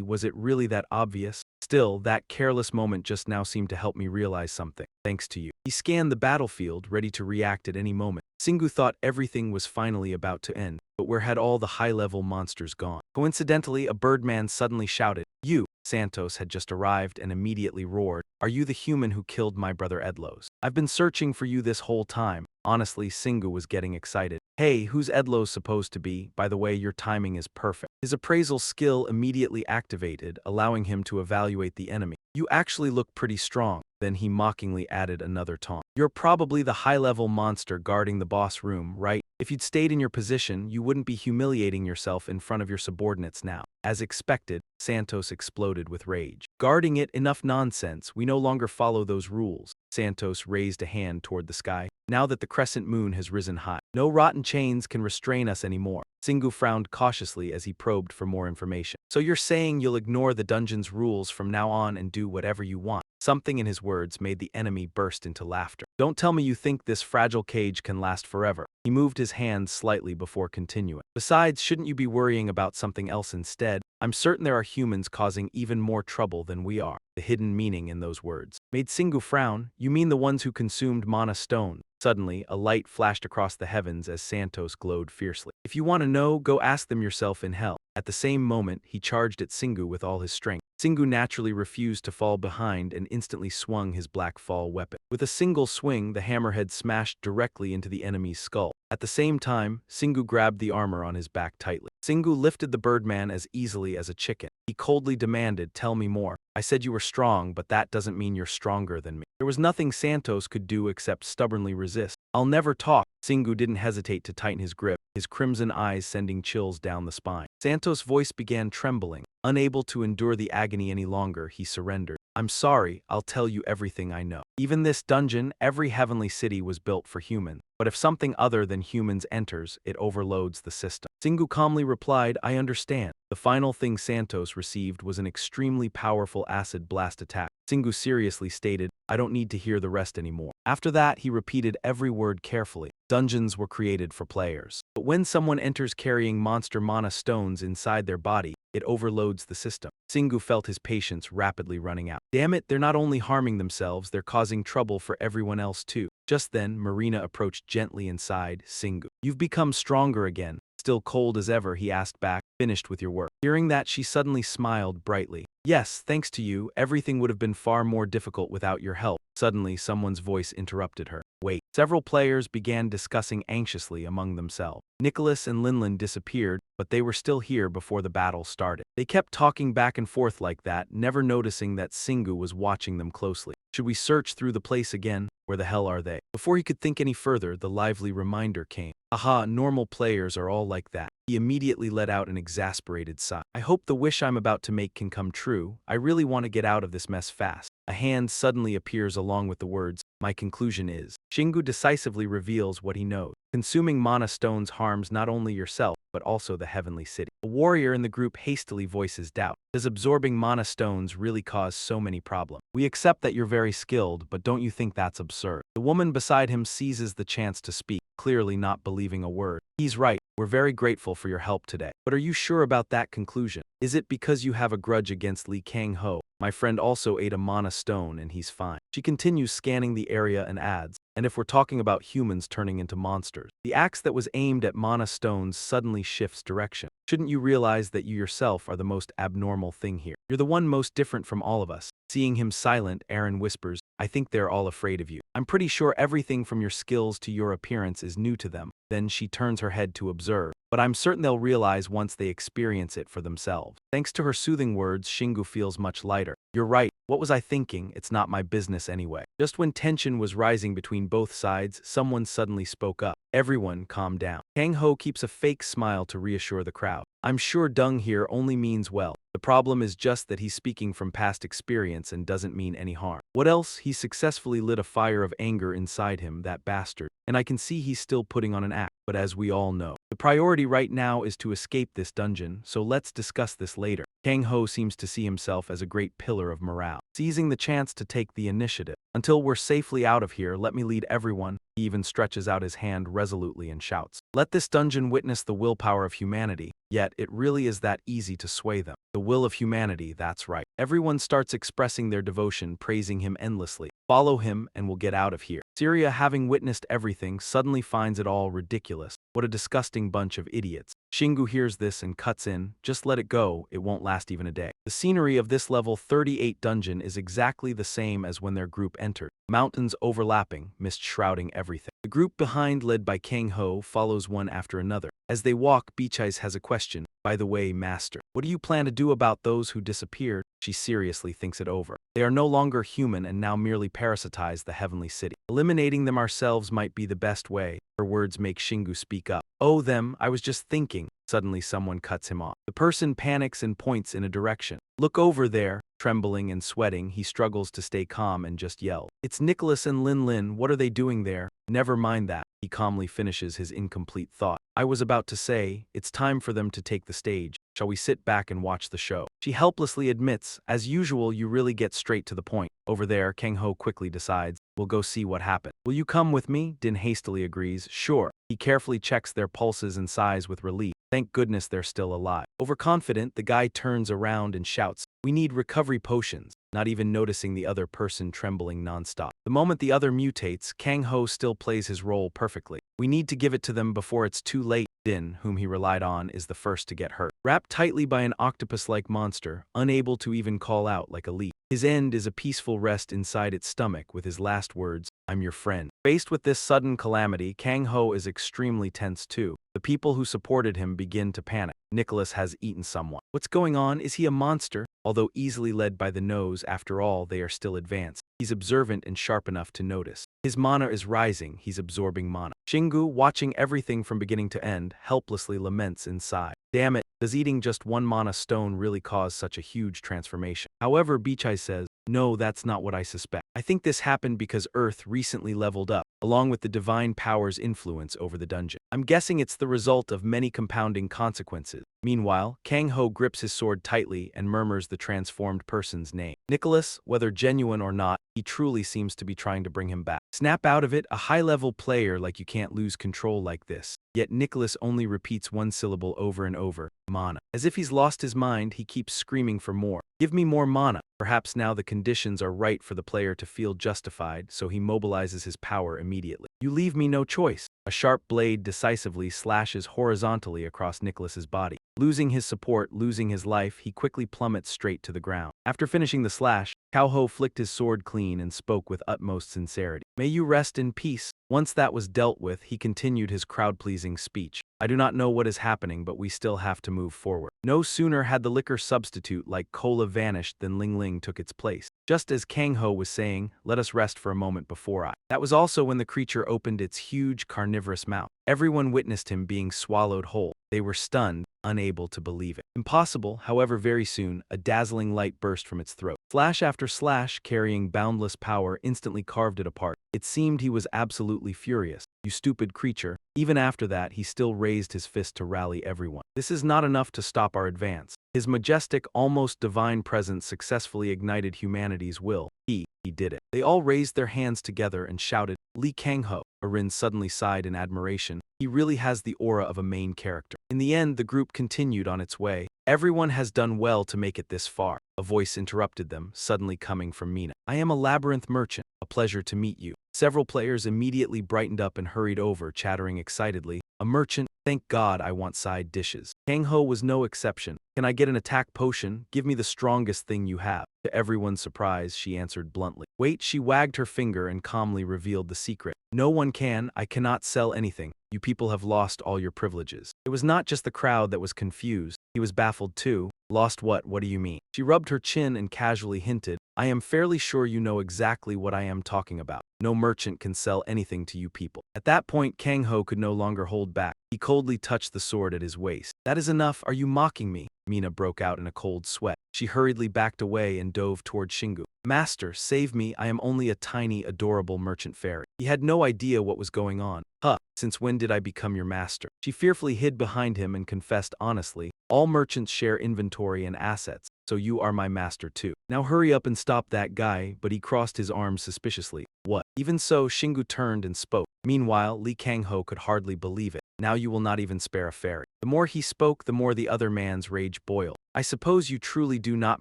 was it really that obvious? Still, that careless moment just now seemed to help me realize something. Thanks to you. He scanned the battlefield, ready to react at any moment. Singu thought everything was finally about to end, but where had all the high-level monsters gone? Coincidentally, a birdman suddenly shouted, You! Santos had just arrived and immediately roared, Are you the human who killed my brother Edlos? I've been searching for you this whole time. Honestly, Singu was getting excited. Hey, who's Edlos supposed to be? By the way, your timing is perfect. His appraisal skill immediately activated, allowing him to evaluate the enemy. You actually look pretty strong. Then he mockingly added another taunt. You're probably the high-level monster guarding the boss room, right? If you'd stayed in your position, you wouldn't be humiliating yourself in front of your subordinates now. As expected, Santos exploded with rage. Guarding it, enough nonsense. We no longer follow those rules. Santos raised a hand toward the sky. Now that the crescent moon has risen high, no rotten chains can restrain us anymore. Singu frowned cautiously as he probed for more information. So you're saying you'll ignore the dungeon's rules from now on and do whatever you want? Something in his words made the enemy burst into laughter. Don't tell me you think this fragile cage can last forever. He moved his hands slightly before continuing. Besides, shouldn't you be worrying about something else instead? I'm certain there are humans causing even more trouble than we are. The hidden meaning in those words made Singu frown. You mean the ones who consumed mana stone? Suddenly, a light flashed across the heavens as Santos glowed fiercely. If you want to know, go ask them yourself in hell. At the same moment, he charged at Singu with all his strength. Singu naturally refused to fall behind and instantly swung his black fall weapon. With a single swing, the hammerhead smashed directly into the enemy's skull. At the same time, Singu grabbed the armor on his back tightly. Singu lifted the birdman as easily as a chicken. He coldly demanded, Tell me more. I said you were strong, but that doesn't mean you're stronger than me. There was nothing Santos could do except stubbornly resist. I'll never talk. Singu didn't hesitate to tighten his grip, his crimson eyes sending chills down the spine. Santos' voice began trembling. Unable to endure the agony any longer, he surrendered. I'm sorry, I'll tell you everything I know. Even this dungeon, every heavenly city was built for humans. But if something other than humans enters, it overloads the system. Singu calmly replied, I understand. The final thing Santos received was an extremely powerful acid blast attack. Singu seriously stated, I don't need to hear the rest anymore. After that, he repeated every word carefully. Dungeons were created for players. But when someone enters carrying monster mana stones inside their body, it overloads the system. Singu felt his patience rapidly running out. Damn it, they're not only harming themselves, they're causing trouble for everyone else too. Just then, Marina approached gently inside Singu. You've become stronger again. Still cold as ever, he asked back, finished with your work. Hearing that, she suddenly smiled brightly. Yes, thanks to you, everything would have been far more difficult without your help. Suddenly, someone's voice interrupted her. Wait. Several players began discussing anxiously among themselves. Nicholas and Linlin disappeared, but they were still here before the battle started. They kept talking back and forth like that, never noticing that Singu was watching them closely. Should we search through the place again? Where the hell are they? Before he could think any further, the lively reminder came. Aha, normal players are all like that. He immediately let out an exasperated sigh. I hope the wish I'm about to make can come true. I really want to get out of this mess fast. A hand suddenly appears along with the words, my conclusion is. Shingu decisively reveals what he knows. Consuming mana stones harms not only yourself, but also the heavenly city. A warrior in the group hastily voices doubt. Does absorbing mana stones really cause so many problems? We accept that you're very skilled, but don't you think that's absurd? The woman beside him seizes the chance to speak, clearly not believing a word. He's right. We're very grateful for your help today. But are you sure about that conclusion? Is it because you have a grudge against Li Kang-ho? My friend also ate a mana stone and he's fine. She continues scanning the area and adds, and if we're talking about humans turning into monsters, the axe that was aimed at mana stones suddenly shifts direction. Shouldn't you realize that you yourself are the most abnormal thing here? You're the one most different from all of us. Seeing him silent, Aaron whispers, I think they're all afraid of you. I'm pretty sure everything from your skills to your appearance is new to them. Then she turns her head to observe. But I'm certain they'll realize once they experience it for themselves. Thanks to her soothing words, Shingu feels much lighter. You're right. What was I thinking? It's not my business anyway. Just when tension was rising between both sides, someone suddenly spoke up. Everyone calm down. Kang-ho keeps a fake smile to reassure the crowd. I'm sure Dung here only means well. The problem is just that he's speaking from past experience and doesn't mean any harm. What else? He successfully lit a fire of anger inside him, that bastard. And I can see he's still putting on an act. But as we all know, the priority right now is to escape this dungeon, so let's discuss this later. Kang-ho seems to see himself as a great pillar of morale, seizing the chance to take the initiative. Until we're safely out of here, let me lead everyone. He even stretches out his hand resolutely and shouts. Let this dungeon witness the willpower of humanity. Yet, it really is that easy to sway them. The will of humanity, that's right. Everyone starts expressing their devotion, praising him endlessly. Follow him and we'll get out of here. Syria, having witnessed everything, suddenly finds it all ridiculous. What a disgusting bunch of idiots. Shingu hears this and cuts in, just let it go, it won't last even a day. The scenery of this level 38 dungeon is exactly the same as when their group entered. Mountains overlapping, mist shrouding everything. The group behind, led by Kang-ho, follows one after another. As they walk, Beatrice has a question. By the way, Master, what do you plan to do about those who disappeared? She seriously thinks it over. They are no longer human and now merely parasitize the heavenly city. Eliminating them ourselves might be the best way. Her words make Shingu speak up. Oh, them, I was just thinking. Suddenly someone cuts him off. The person panics and points in a direction. Look over there. Trembling and sweating, he struggles to stay calm and just yells. It's Nicholas and Lin. What are they doing there? Never mind that. He calmly finishes his incomplete thought. I was about to say, it's time for them to take the stage. Shall we sit back and watch the show? She helplessly admits, as usual, you really get straight to the point. Over there, Kang-ho quickly decides, we'll go see what happened. Will you come with me? Din hastily agrees, sure. He carefully checks their pulses and sighs with relief. Thank goodness they're still alive. Overconfident, the guy turns around and shouts, we need recovery potions, not even noticing the other person trembling nonstop. The moment the other mutates, Kang-ho still plays his role perfectly. We need to give it to them before it's too late. Din, whom he relied on, is the first to get hurt. Wrapped tightly by an octopus-like monster, unable to even call out like a leaf. His end is a peaceful rest inside its stomach with his last words, "I'm your friend." Faced with this sudden calamity, Kang Ho is extremely tense too. The people who supported him begin to panic. Nicholas has eaten someone. What's going on? Is he a monster? Although easily led by the nose, after all, they are still advanced. He's observant and sharp enough to notice. His mana is rising, he's absorbing mana. Shingu, watching everything from beginning to end, helplessly laments inside. Damn it, does eating just one mana stone really cause such a huge transformation? However, Bichai says, no, that's not what I suspect. I think this happened because Earth recently leveled up, along with the divine power's influence over the dungeon. I'm guessing it's the result of many compounding consequences. Meanwhile, Kang Ho grips his sword tightly and murmurs the transformed person's name. Nicholas, whether genuine or not, he truly seems to be trying to bring him back. Snap out of it, a high-level player like you can't lose control like this. Yet Nicholas only repeats one syllable over and over, mana. As if he's lost his mind, he keeps screaming for more. Give me more mana. Perhaps now the conditions are right for the player to feel justified, so he mobilizes his power immediately. You leave me no choice. A sharp blade decisively slashes horizontally across Nicholas's body. Losing his support, losing his life, he quickly plummets straight to the ground. After finishing the slash, Cao Ho flicked his sword clean and spoke with utmost sincerity. May you rest in peace. Once that was dealt with, he continued his crowd-pleasing speech. I do not know what is happening, but we still have to move forward. No sooner had the liquor substitute like cola vanished than Ling Ling took its place. Just as Kang Ho was saying, let us rest for a moment before I. That was also when the creature opened its huge carnivorous mouth. Everyone witnessed him being swallowed whole. They were stunned, unable to believe it. Impossible, however, very soon, a dazzling light burst from its throat. Slash after slash, carrying boundless power, instantly carved it apart. It seemed he was absolutely furious. You stupid creature. Even after that, he still raised his fist to rally everyone. This is not enough to stop our advance. His majestic, almost divine presence successfully ignited humanity's will. He did it. They all raised their hands together and shouted, Li Kang-ho. Arin suddenly sighed in admiration. He really has the aura of a main character. In the end, the group continued on its way. Everyone has done well to make it this far. A voice interrupted them, suddenly coming from Mina. I am a labyrinth merchant. A pleasure to meet you. Several players immediately brightened up and hurried over, chattering excitedly. A merchant? Thank God I want side dishes. Kang Ho was no exception. Can I get an attack potion? Give me the strongest thing you have. To everyone's surprise, she answered bluntly. Wait, she wagged her finger and calmly revealed the secret. No one can. I cannot sell anything. You people have lost all your privileges. It was not just the crowd that was confused. He was baffled too. Lost what? What do you mean? She rubbed her chin and casually hinted, I am fairly sure you know exactly what I am talking about. No merchant can sell anything to you people. At that point, Kang Ho could no longer hold back. He coldly touched the sword at his waist. That is enough. Are you mocking me? Mina broke out in a cold sweat. She hurriedly backed away and dove toward Shingu. Master, save me. I am only a tiny, adorable merchant fairy. He had no idea what was going on. Huh, since when did I become your master? She fearfully hid behind him and confessed honestly, all merchants share inventory and assets, so you are my master too. Now hurry up and stop that guy, but he crossed his arms suspiciously. What? Even so, Shingu turned and spoke. Meanwhile, Li Kang-ho could hardly believe it. Now you will not even spare a fairy. The more he spoke, the more the other man's rage boiled. I suppose you truly do not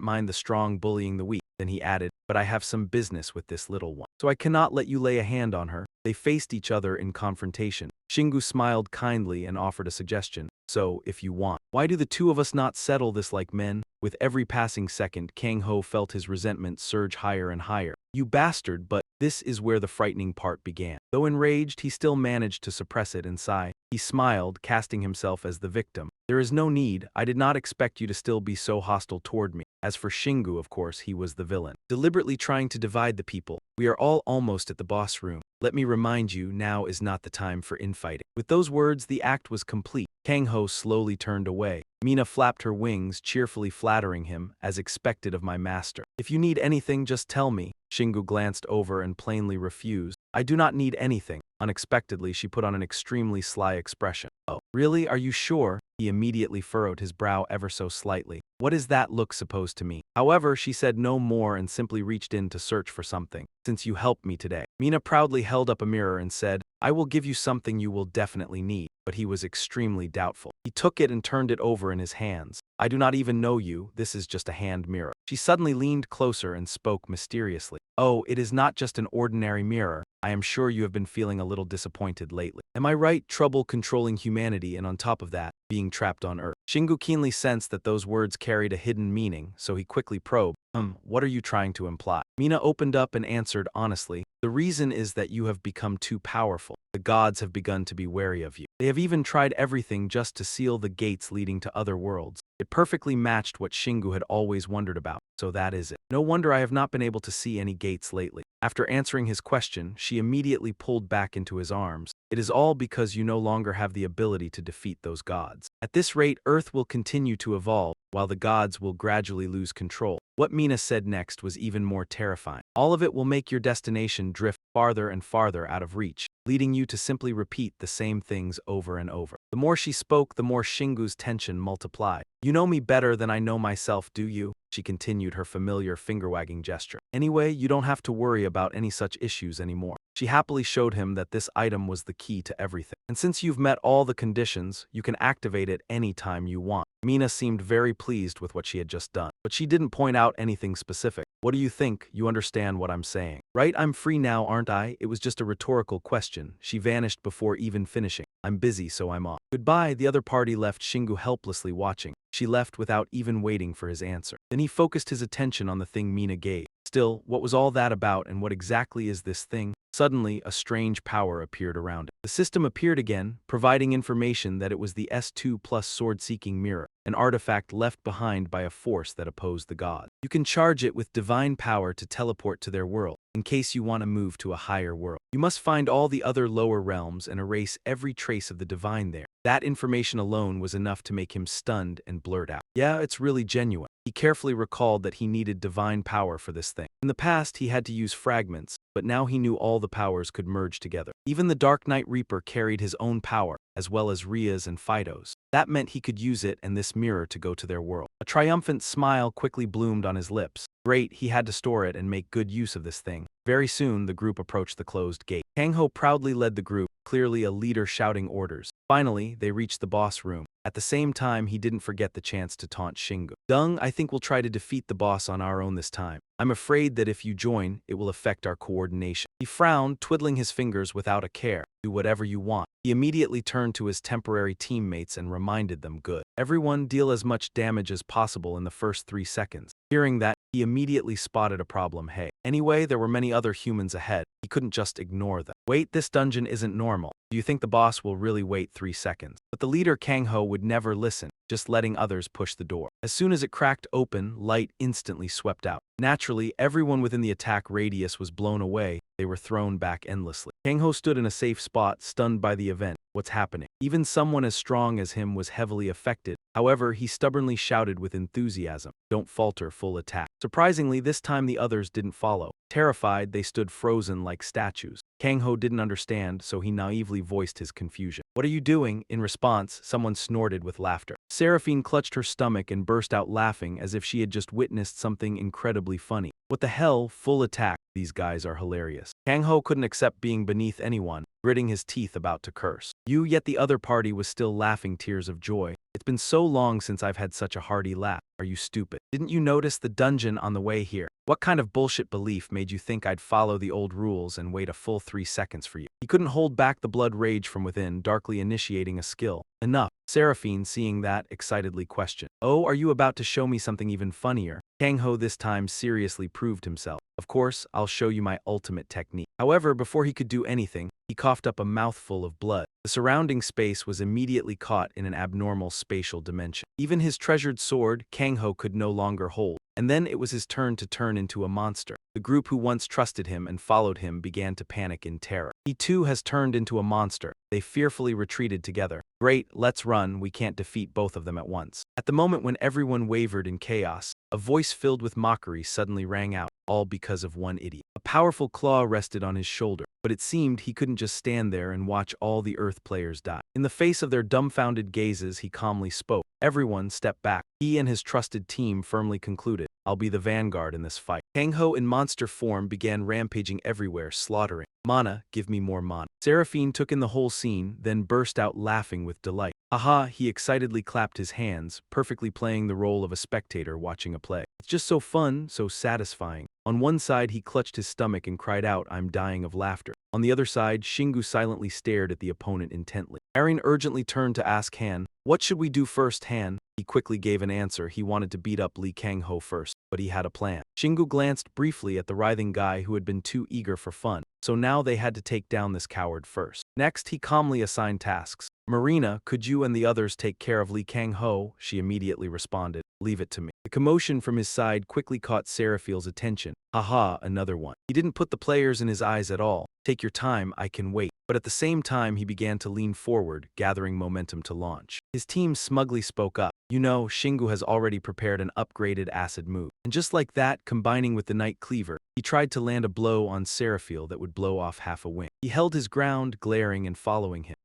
mind the strong bullying the weak. Then he added, but I have some business with this little one, so I cannot let you lay a hand on her. They faced each other in confrontation. Shingu smiled kindly and offered a suggestion. So, if you want, why do the two of us not settle this like men? With every passing second, Kang Ho felt his resentment surge higher and higher. You bastard, but this is where the frightening part began. Though enraged, he still managed to suppress it and sigh. He smiled, casting himself as the victim. There is no need. I did not expect you to still be so hostile toward me. As for Shingu, of course, he was the villain, deliberately trying to divide the people. We are all almost at the boss room. Let me remind you, now is not the time for infighting. With those words, the act was complete. Kang Ho slowly turned away. Mina flapped her wings, cheerfully flattering him, as expected of my master. If you need anything, just tell me. Shingu glanced over and plainly refused. I do not need anything. Unexpectedly, she put on an extremely sly expression. Oh, really? Are you sure? He immediately furrowed his brow ever so slightly. What is that look supposed to mean? However, she said no more and simply reached in to search for something. Since you helped me today. Mina proudly held up a mirror and said, I will give you something you will definitely need. But he was extremely doubtful. He took it and turned it over in his hands. I do not even know you. This is just a hand mirror. She suddenly leaned closer and spoke mysteriously. Oh, it is not just an ordinary mirror. I am sure you have been feeling a little disappointed lately. Am I right? Trouble controlling humanity and on top of that, being trapped on Earth. Shingu keenly sensed that those words carried a hidden meaning, so he quickly probed. What are you trying to imply? Mina opened up and answered honestly, the reason is that you have become too powerful. The gods have begun to be wary of you. They have even tried everything just to seal the gates leading to other worlds. It perfectly matched what Shingu had always wondered about, so that is it. No wonder I have not been able to see any gates lately. After answering his question, she immediately pulled back into his arms. It is all because you no longer have the ability to defeat those gods. At this rate, Earth will continue to evolve, while the gods will gradually lose control. What Mina said next was even more terrifying. All of it will make your destination drift farther and farther out of reach, leading you to simply repeat the same things over and over. The more she spoke, the more Shingu's tension multiplied. You know me better than I know myself, do you? She continued, her familiar finger-wagging gesture. Anyway, you don't have to worry about any such issues anymore. She happily showed him that this item was the key to everything. And since you've met all the conditions, you can activate it any time you want. Mina seemed very pleased with what she had just done, but she didn't point out anything specific. What do you think? You understand what I'm saying, right? I'm free now, aren't I? It was just a rhetorical question. She vanished before even finishing. I'm busy, so I'm off. Goodbye. The other party left Shingu helplessly watching. She left without even waiting for his answer. Then he focused his attention on the thing Mina gave. Still, what was all that about, and what exactly is this thing? Suddenly, a strange power appeared around it. The system appeared again, providing information that it was the S2 plus sword-seeking mirror, an artifact left behind by a force that opposed the gods. You can charge it with divine power to teleport to their world, in case you want to move to a higher world. You must find all the other lower realms and erase every trace of the divine there. That information alone was enough to make him stunned and blurt out, "Yeah, it's really genuine." He carefully recalled that he needed divine power for this thing. In the past, he had to use fragments, but now he knew all the powers could merge together. Even the Dark Knight Reaper carried his own power, as well as Ria's and Fido's. That meant he could use it and this mirror to go to their world. A triumphant smile quickly bloomed on his lips. Great, he had to store it and make good use of this thing. Very soon, the group approached the closed gate. Kang-ho proudly led the group, clearly a leader shouting orders. Finally, they reached the boss room. At the same time, he didn't forget the chance to taunt Shingu. "Dung, I think we'll try to defeat the boss on our own this time. I'm afraid that if you join, it will affect our coordination." He frowned, twiddling his fingers without a care. "Do whatever you want." He immediately turned to his temporary teammates and reminded them, "Good. Everyone deal as much damage as possible in the first 3 seconds. Hearing that, he immediately spotted a problem. Anyway, there were many other humans ahead. He couldn't just ignore them. Wait, this dungeon isn't normal. Do you think the boss will really wait 3 seconds? But the leader Kang-ho would never listen, just letting others push the door. As soon as it cracked open, light instantly swept out. Naturally, everyone within the attack radius was blown away. They were thrown back endlessly. Kang-ho stood in a safe spot, stunned by the event. What's happening? Even someone as strong as him was heavily affected. However, he stubbornly shouted with enthusiasm, "Don't falter, full attack." Surprisingly, this time the others didn't follow. Terrified, they stood frozen like statues. Kang-ho didn't understand, so he naively voiced his confusion. "What are you doing?" In response, someone snorted with laughter. Seraphine clutched her stomach and burst out laughing as if she had just witnessed something incredibly funny. "What the hell? Full attack. These guys are hilarious." Kang-ho couldn't accept being beneath anyone, gritting his teeth about to curse. Yet the other party was still laughing tears of joy. "It's been so long since I've had such a hearty laugh. Are you stupid? Didn't you notice the dungeon on the way here? What kind of bullshit belief made you think I'd follow the old rules and wait a full 3 seconds for you?" He couldn't hold back the blood rage from within, darkly initiating a skill. "Enough." Seraphine, seeing that, excitedly questioned, "Oh, are you about to show me something even funnier?" Kang-ho this time seriously proved himself. "Of course, I'll show you my ultimate technique." However, before he could do anything, he coughed up a mouthful of blood. The surrounding space was immediately caught in an abnormal spatial dimension. Even his treasured sword, Kang-ho could no longer hold. And then it was his turn to turn into a monster. The group who once trusted him and followed him began to panic in terror. "He too has turned into a monster." They fearfully retreated together. "Great, let's run. We can't defeat both of them at once." At the moment when everyone wavered in chaos, a voice filled with mockery suddenly rang out, all because of one idiot. A powerful claw rested on his shoulder, but it seemed he couldn't just stand there and watch all the Earth players die. In the face of their dumbfounded gazes, he calmly spoke. Everyone stepped back. He and his trusted team firmly concluded, "I'll be the vanguard in this fight." Kang-ho in monster form began rampaging everywhere, slaughtering. "Mana, give me more mana." Seraphine took in the whole scene, then burst out laughing with delight. "Aha," he excitedly clapped his hands, perfectly playing the role of a spectator watching a play. "It's just so fun, so satisfying." On one side, he clutched his stomach and cried out, "I'm dying of laughter." On the other side, Shingu silently stared at the opponent intently. Aaron urgently turned to ask Han, "What should we do first, Han?" He quickly gave an answer. He wanted to beat up Lee Kang-ho first, but he had a plan. Shingu glanced briefly at the writhing guy who had been too eager for fun, so now they had to take down this coward first. Next, he calmly assigned tasks. "Marina, could you and the others take care of Lee Kang-ho?" She immediately responded, "Leave it to me." The commotion from his side quickly caught Seraphiel's attention. "Haha, another one." He didn't put the players in his eyes at all. "Take your time, I can wait." But at the same time, he began to lean forward, gathering momentum to launch. His team smugly spoke up. "You know, Shingu has already prepared an upgraded acid move." And just like that, combining with the Night Cleaver, he tried to land a blow on Seraphiel that would blow off half a wing. He held his ground, glaring and following him.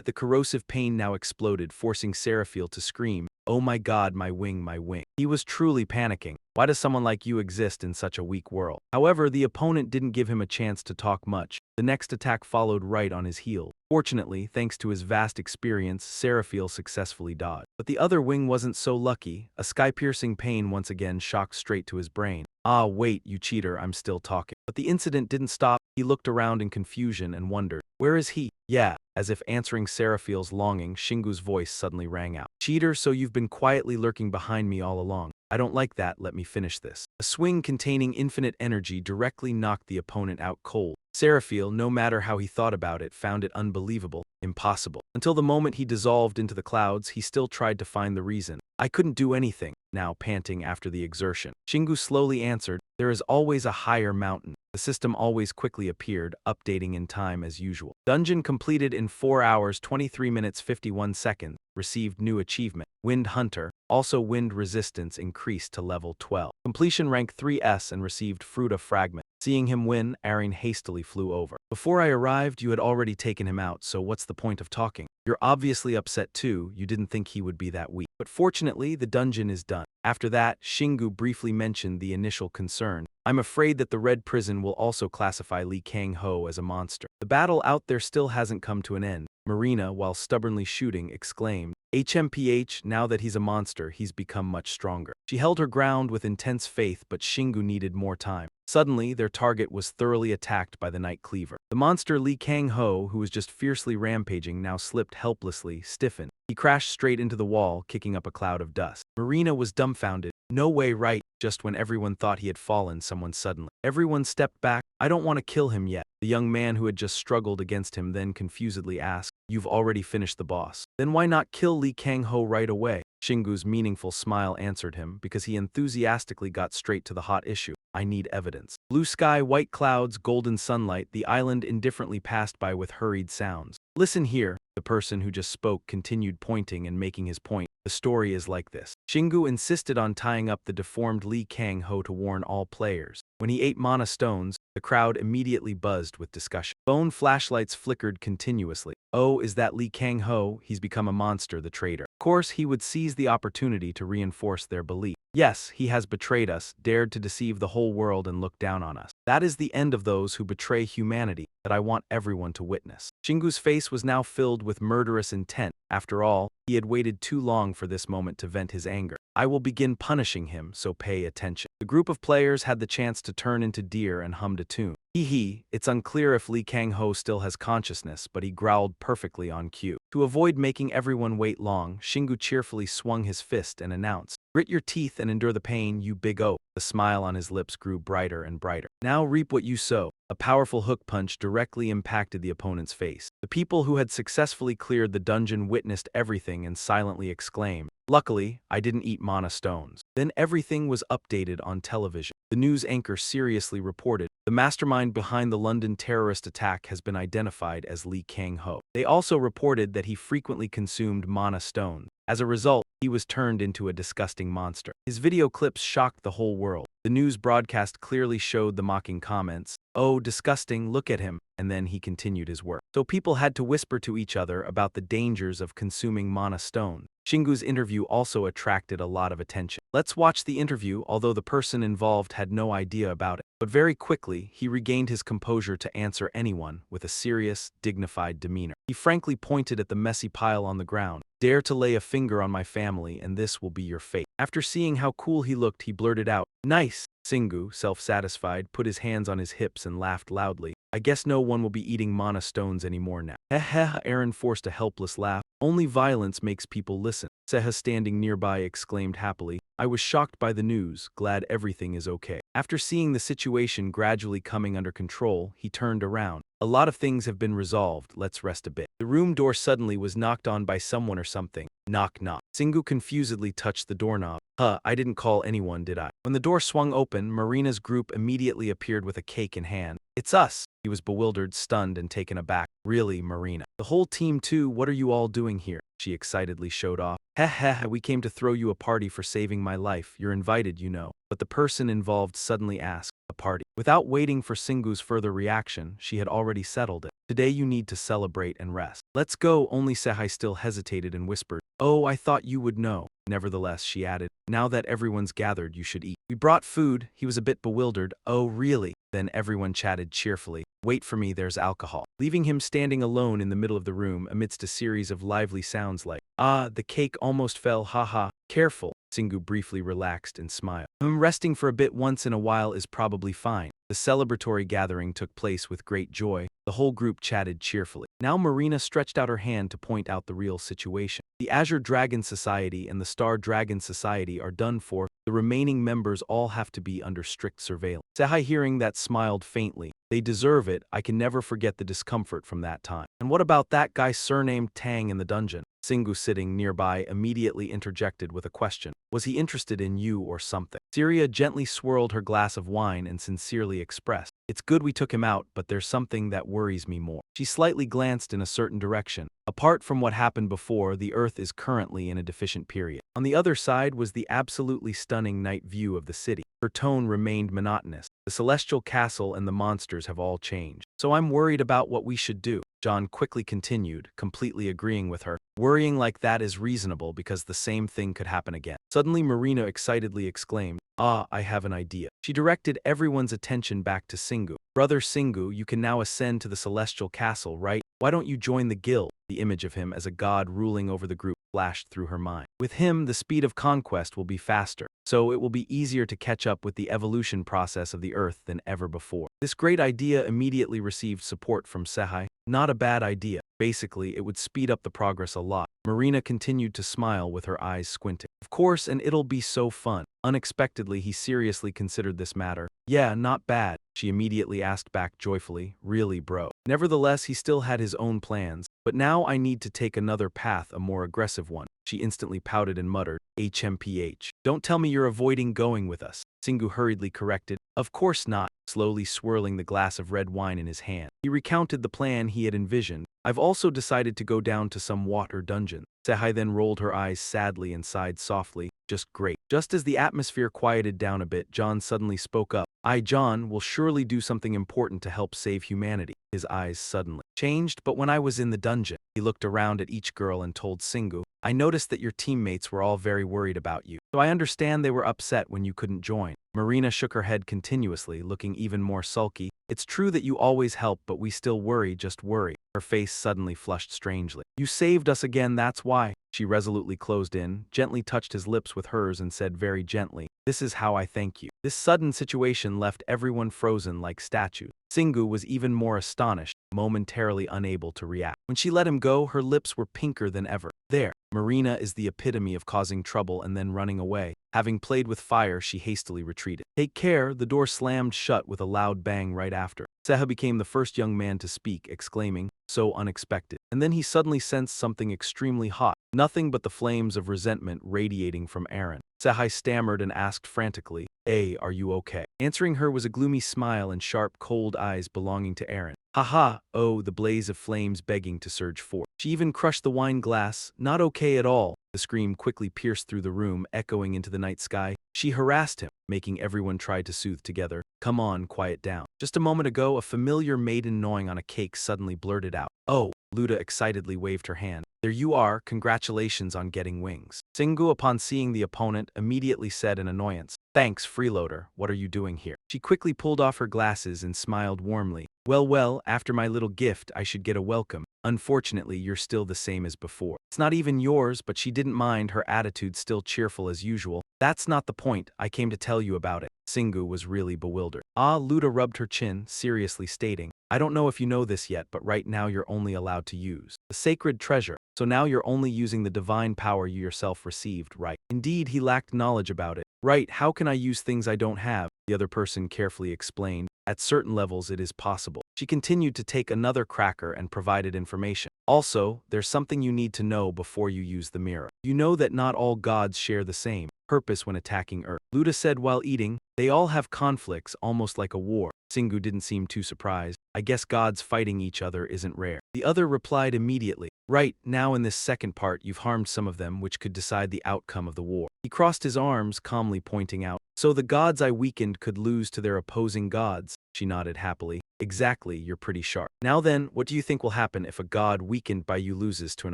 The corrosive pain now exploded, forcing Seraphiel to scream, "Oh my god, my wing, my wing." He was truly panicking. Why does someone like you exist in such a weak world? However, the opponent didn't give him a chance to talk much. The next attack followed right on his heel. Fortunately, thanks to his vast experience, Seraphiel successfully dodged. But the other wing wasn't so lucky. A sky-piercing pain once again shocked straight to his brain. "Ah, wait, you cheater, I'm still talking." But the incident didn't stop. He looked around in confusion and wondered, "Where is he?" "Yeah." As if answering Seraphiel's longing, Shingu's voice suddenly rang out. "Cheater, so you've been quietly lurking behind me all along. I don't like that, let me finish this." A swing containing infinite energy directly knocked the opponent out cold. Seraphiel, no matter how he thought about it, found it unbelievable, impossible. Until the moment he dissolved into the clouds, he still tried to find the reason. "I couldn't do anything," now panting after the exertion. Shingu slowly answered, "There is always a higher mountain." The system always quickly appeared, updating in time as usual. Dungeon completed in 4 hours 23 minutes 51 seconds. Received new achievement. Wind Hunter. Also wind resistance increased to level 12. Completion rank 3S and received Fruita Fragment. Seeing him win, Aaron hastily flew over. "Before I arrived, you had already taken him out, so what's the point of talking? You're obviously upset too, you didn't think he would be that weak. But fortunately, the dungeon is done." After that, Shingu briefly mentioned the initial concern. "I'm afraid that the Red Prison will also classify Lee Kang-ho as a monster. The battle out there still hasn't come to an end." Marina, while stubbornly shooting, exclaimed, "HMPH, now that he's a monster, he's become much stronger." She held her ground with intense faith, but Shingu needed more time. Suddenly, their target was thoroughly attacked by the Night Cleaver. The monster Lee Kang-ho, who was just fiercely rampaging, now slipped helplessly, stiffened. He crashed straight into the wall, kicking up a cloud of dust. Marina was dumbfounded. "No way, right?" Just when everyone thought he had fallen, someone suddenly. Everyone stepped back. "I don't want to kill him yet." The young man who had just struggled against him then confusedly asked, "You've already finished the boss. Then why not kill Lee Kang-ho right away?" Shingu's meaningful smile answered him, because he enthusiastically got straight to the hot issue. "I need evidence." Blue sky, white clouds, golden sunlight, the island indifferently passed by with hurried sounds. "Listen here." The person who just spoke continued pointing and making his point. "The story is like this." Shingu insisted on tying up the deformed Lee Kang-ho to warn all players. When he ate mana stones, the crowd immediately buzzed with discussion. Phone flashlights flickered continuously. "Oh, is that Lee Kang-ho? He's become a monster, the traitor." Of course, he would seize the opportunity to reinforce their belief. "Yes, he has betrayed us, dared to deceive the whole world and look down on us. That is the end of those who betray humanity that I want everyone to witness." Shingu's face was now filled with murderous intent. After all, he had waited too long for this moment to vent his anger. "I will begin punishing him, so pay attention." The group of players had the chance to turn into deer and hummed a tune. Hee. It's unclear if Lee Kang-ho still has consciousness, but he growled perfectly on cue. To avoid making everyone wait long, Shingu cheerfully swung his fist and announced, "Grit your teeth and endure the pain, you big oaf." The smile on his lips grew brighter and brighter. "Now reap what you sow." A powerful hook punch directly impacted the opponent's face. The people who had successfully cleared the dungeon witnessed everything and silently exclaimed, "Luckily, I didn't eat mana stones." Then everything was updated on television. The news anchor seriously reported, "The mastermind behind the London terrorist attack has been identified as Lee Kang-ho." They also reported that he frequently consumed mana stones. As a result, he was turned into a disgusting monster. His video clips shocked the whole world. The news broadcast clearly showed the mocking comments, "Oh, disgusting, look at him," and then he continued his work. So people had to whisper to each other about the dangers of consuming mana stone. Shingu's interview also attracted a lot of attention. Let's watch the interview, although the person involved had no idea about it. But very quickly, he regained his composure to answer anyone with a serious, dignified demeanor. He frankly pointed at the messy pile on the ground. "Dare to lay a finger on my family and this will be your fate." After seeing how cool he looked, he blurted out, "Nice." Singu, self-satisfied, put his hands on his hips and laughed loudly. I guess no one will be eating mana stones anymore now. Heh. Aaron forced a helpless laugh. Only violence makes people listen. Seha, standing nearby, exclaimed happily. I was shocked by the news, glad everything is okay. After seeing the situation gradually coming under control, he turned around. A lot of things have been resolved, let's rest a bit. The room door suddenly was knocked on by someone or something. Knock knock. Singu confusedly touched the doorknob. I didn't call anyone, did I? When the door swung open, Marina's group immediately appeared with a cake in hand. It's us. He was bewildered, stunned, and taken aback. Really, Marina? The whole team too? What are you all doing here? She excitedly showed off. Heh, we came to throw you a party for saving my life. You're invited, you know. But the person involved suddenly asked, a party? Without waiting for Singu's further reaction, she had already settled it. Today you need to celebrate and rest. Let's go. Only Sehai still hesitated and whispered, oh, I thought you would know. Nevertheless, she added, now that everyone's gathered, you should eat. We brought food. He was a bit bewildered. Oh, really? Then everyone chatted cheerfully. Wait for me, there's alcohol. Leaving him standing alone in the middle of the room amidst a series of lively sounds like, the cake almost fell, haha. Careful. Singu briefly relaxed and smiled. Resting for a bit once in a while is probably fine. The celebratory gathering took place with great joy. The whole group chatted cheerfully. Now Marina stretched out her hand to point out the real situation. The Azure Dragon Society and the Star Dragon Society are done for. The remaining members all have to be under strict surveillance. Sehai, hearing that, smiled faintly. They deserve it. I can never forget the discomfort from that time. And what about that guy surnamed Tang in the dungeon? Singu, sitting nearby, immediately interjected with a question. Was he interested in you or something? Syria gently swirled her glass of wine and sincerely expressed, it's good we took him out, but there's something that worries me more. She slightly glanced in a certain direction. Apart from what happened before, the Earth is currently in a deficient period. On the other side was the absolutely stunning night view of the city. Her tone remained monotonous. The celestial castle and the monsters have all changed. So I'm worried about what we should do. John quickly continued, completely agreeing with her. Worrying like that is reasonable because the same thing could happen again. Suddenly Marina excitedly exclaimed, I have an idea. She directed everyone's attention back to Singu. Brother Singu, you can now ascend to the celestial castle, right? Why don't you join the guild? The image of him as a god ruling over the group flashed through her mind. With him, the speed of conquest will be faster, so it will be easier to catch up with the evolution process of the Earth than ever before. This great idea immediately received support from Sehai. Not a bad idea. Basically, it would speed up the progress a lot. Marina continued to smile with her eyes squinting. Of course, and it'll be so fun. Unexpectedly, he seriously considered this matter. Yeah, not bad. She immediately asked back joyfully, really, bro? Nevertheless, he still had his own plans. But now I need to take another path, a more aggressive one. She instantly pouted and muttered, HMPH. Don't tell me you're avoiding going with us. Singu hurriedly corrected, of course not, slowly swirling the glass of red wine in his hand. He recounted the plan he had envisioned. I've also decided to go down to some water dungeon. Sehai then rolled her eyes sadly and sighed softly, just great. Just as the atmosphere quieted down a bit, John suddenly spoke up. John, will surely do something important to help save humanity. His eyes suddenly changed, but when I was in the dungeon, he looked around at each girl and told Singu, I noticed that your teammates were all very worried about you, so I understand they were upset when you couldn't join. Marina shook her head continuously, looking even more sulky. It's true that you always help, but we still worry, just worry. Her face suddenly flushed strangely. You saved us again, that's why. She resolutely closed in, gently touched his lips with hers and said very gently, this is how I thank you. This sudden situation left everyone frozen like statues. Singu was even more astonished, momentarily unable to react. When she let him go, her lips were pinker than ever. There, Marina is the epitome of causing trouble and then running away. Having played with fire, she hastily retreated. Take care, the door slammed shut with a loud bang right after. Seha became the first young man to speak, exclaiming, so unexpected. And then he suddenly sensed something extremely hot. Nothing but the flames of resentment radiating from Aaron. Sehai stammered and asked frantically, are you okay? Answering her was a gloomy smile and sharp, cold eyes belonging to Aaron. Haha, the blaze of flames begging to surge forth. She even crushed the wine glass. Not okay at all. The scream quickly pierced through the room, echoing into the night sky. She harassed him, making everyone try to soothe together. Come on, quiet down. Just a moment ago, a familiar maiden gnawing on a cake suddenly blurted out. Oh, Luda excitedly waved her hand. There you are, congratulations on getting wings. Singu, upon seeing the opponent, immediately said in annoyance, thanks, freeloader, what are you doing here? She quickly pulled off her glasses and smiled warmly. Well, after my little gift, I should get a welcome. Unfortunately, you're still the same as before. It's not even yours, but she didn't mind, her attitude still cheerful as usual. That's not the point, I came to tell you about it. Singu was really bewildered. Ah, Luda rubbed her chin, seriously stating, I don't know if you know this yet, but right now you're only allowed to use the sacred treasure. So now you're only using the divine power you yourself received, right? Indeed, he lacked knowledge about it. Right, how can I use things I don't have? The other person carefully explained. At certain levels it is possible. She continued to take another cracker and provided information. Also, there's something you need to know before you use the mirror. You know that not all gods share the same purpose when attacking Earth. Luda said while eating, they all have conflicts, almost like a war. Singu didn't seem too surprised. I guess gods fighting each other isn't rare. The other replied immediately. Right, now in this second part you've harmed some of them which could decide the outcome of the war. He crossed his arms, calmly pointing out. So the gods I weakened could lose to their opposing gods. She nodded happily. Exactly, you're pretty sharp. Now then, what do you think will happen if a god weakened by you loses to an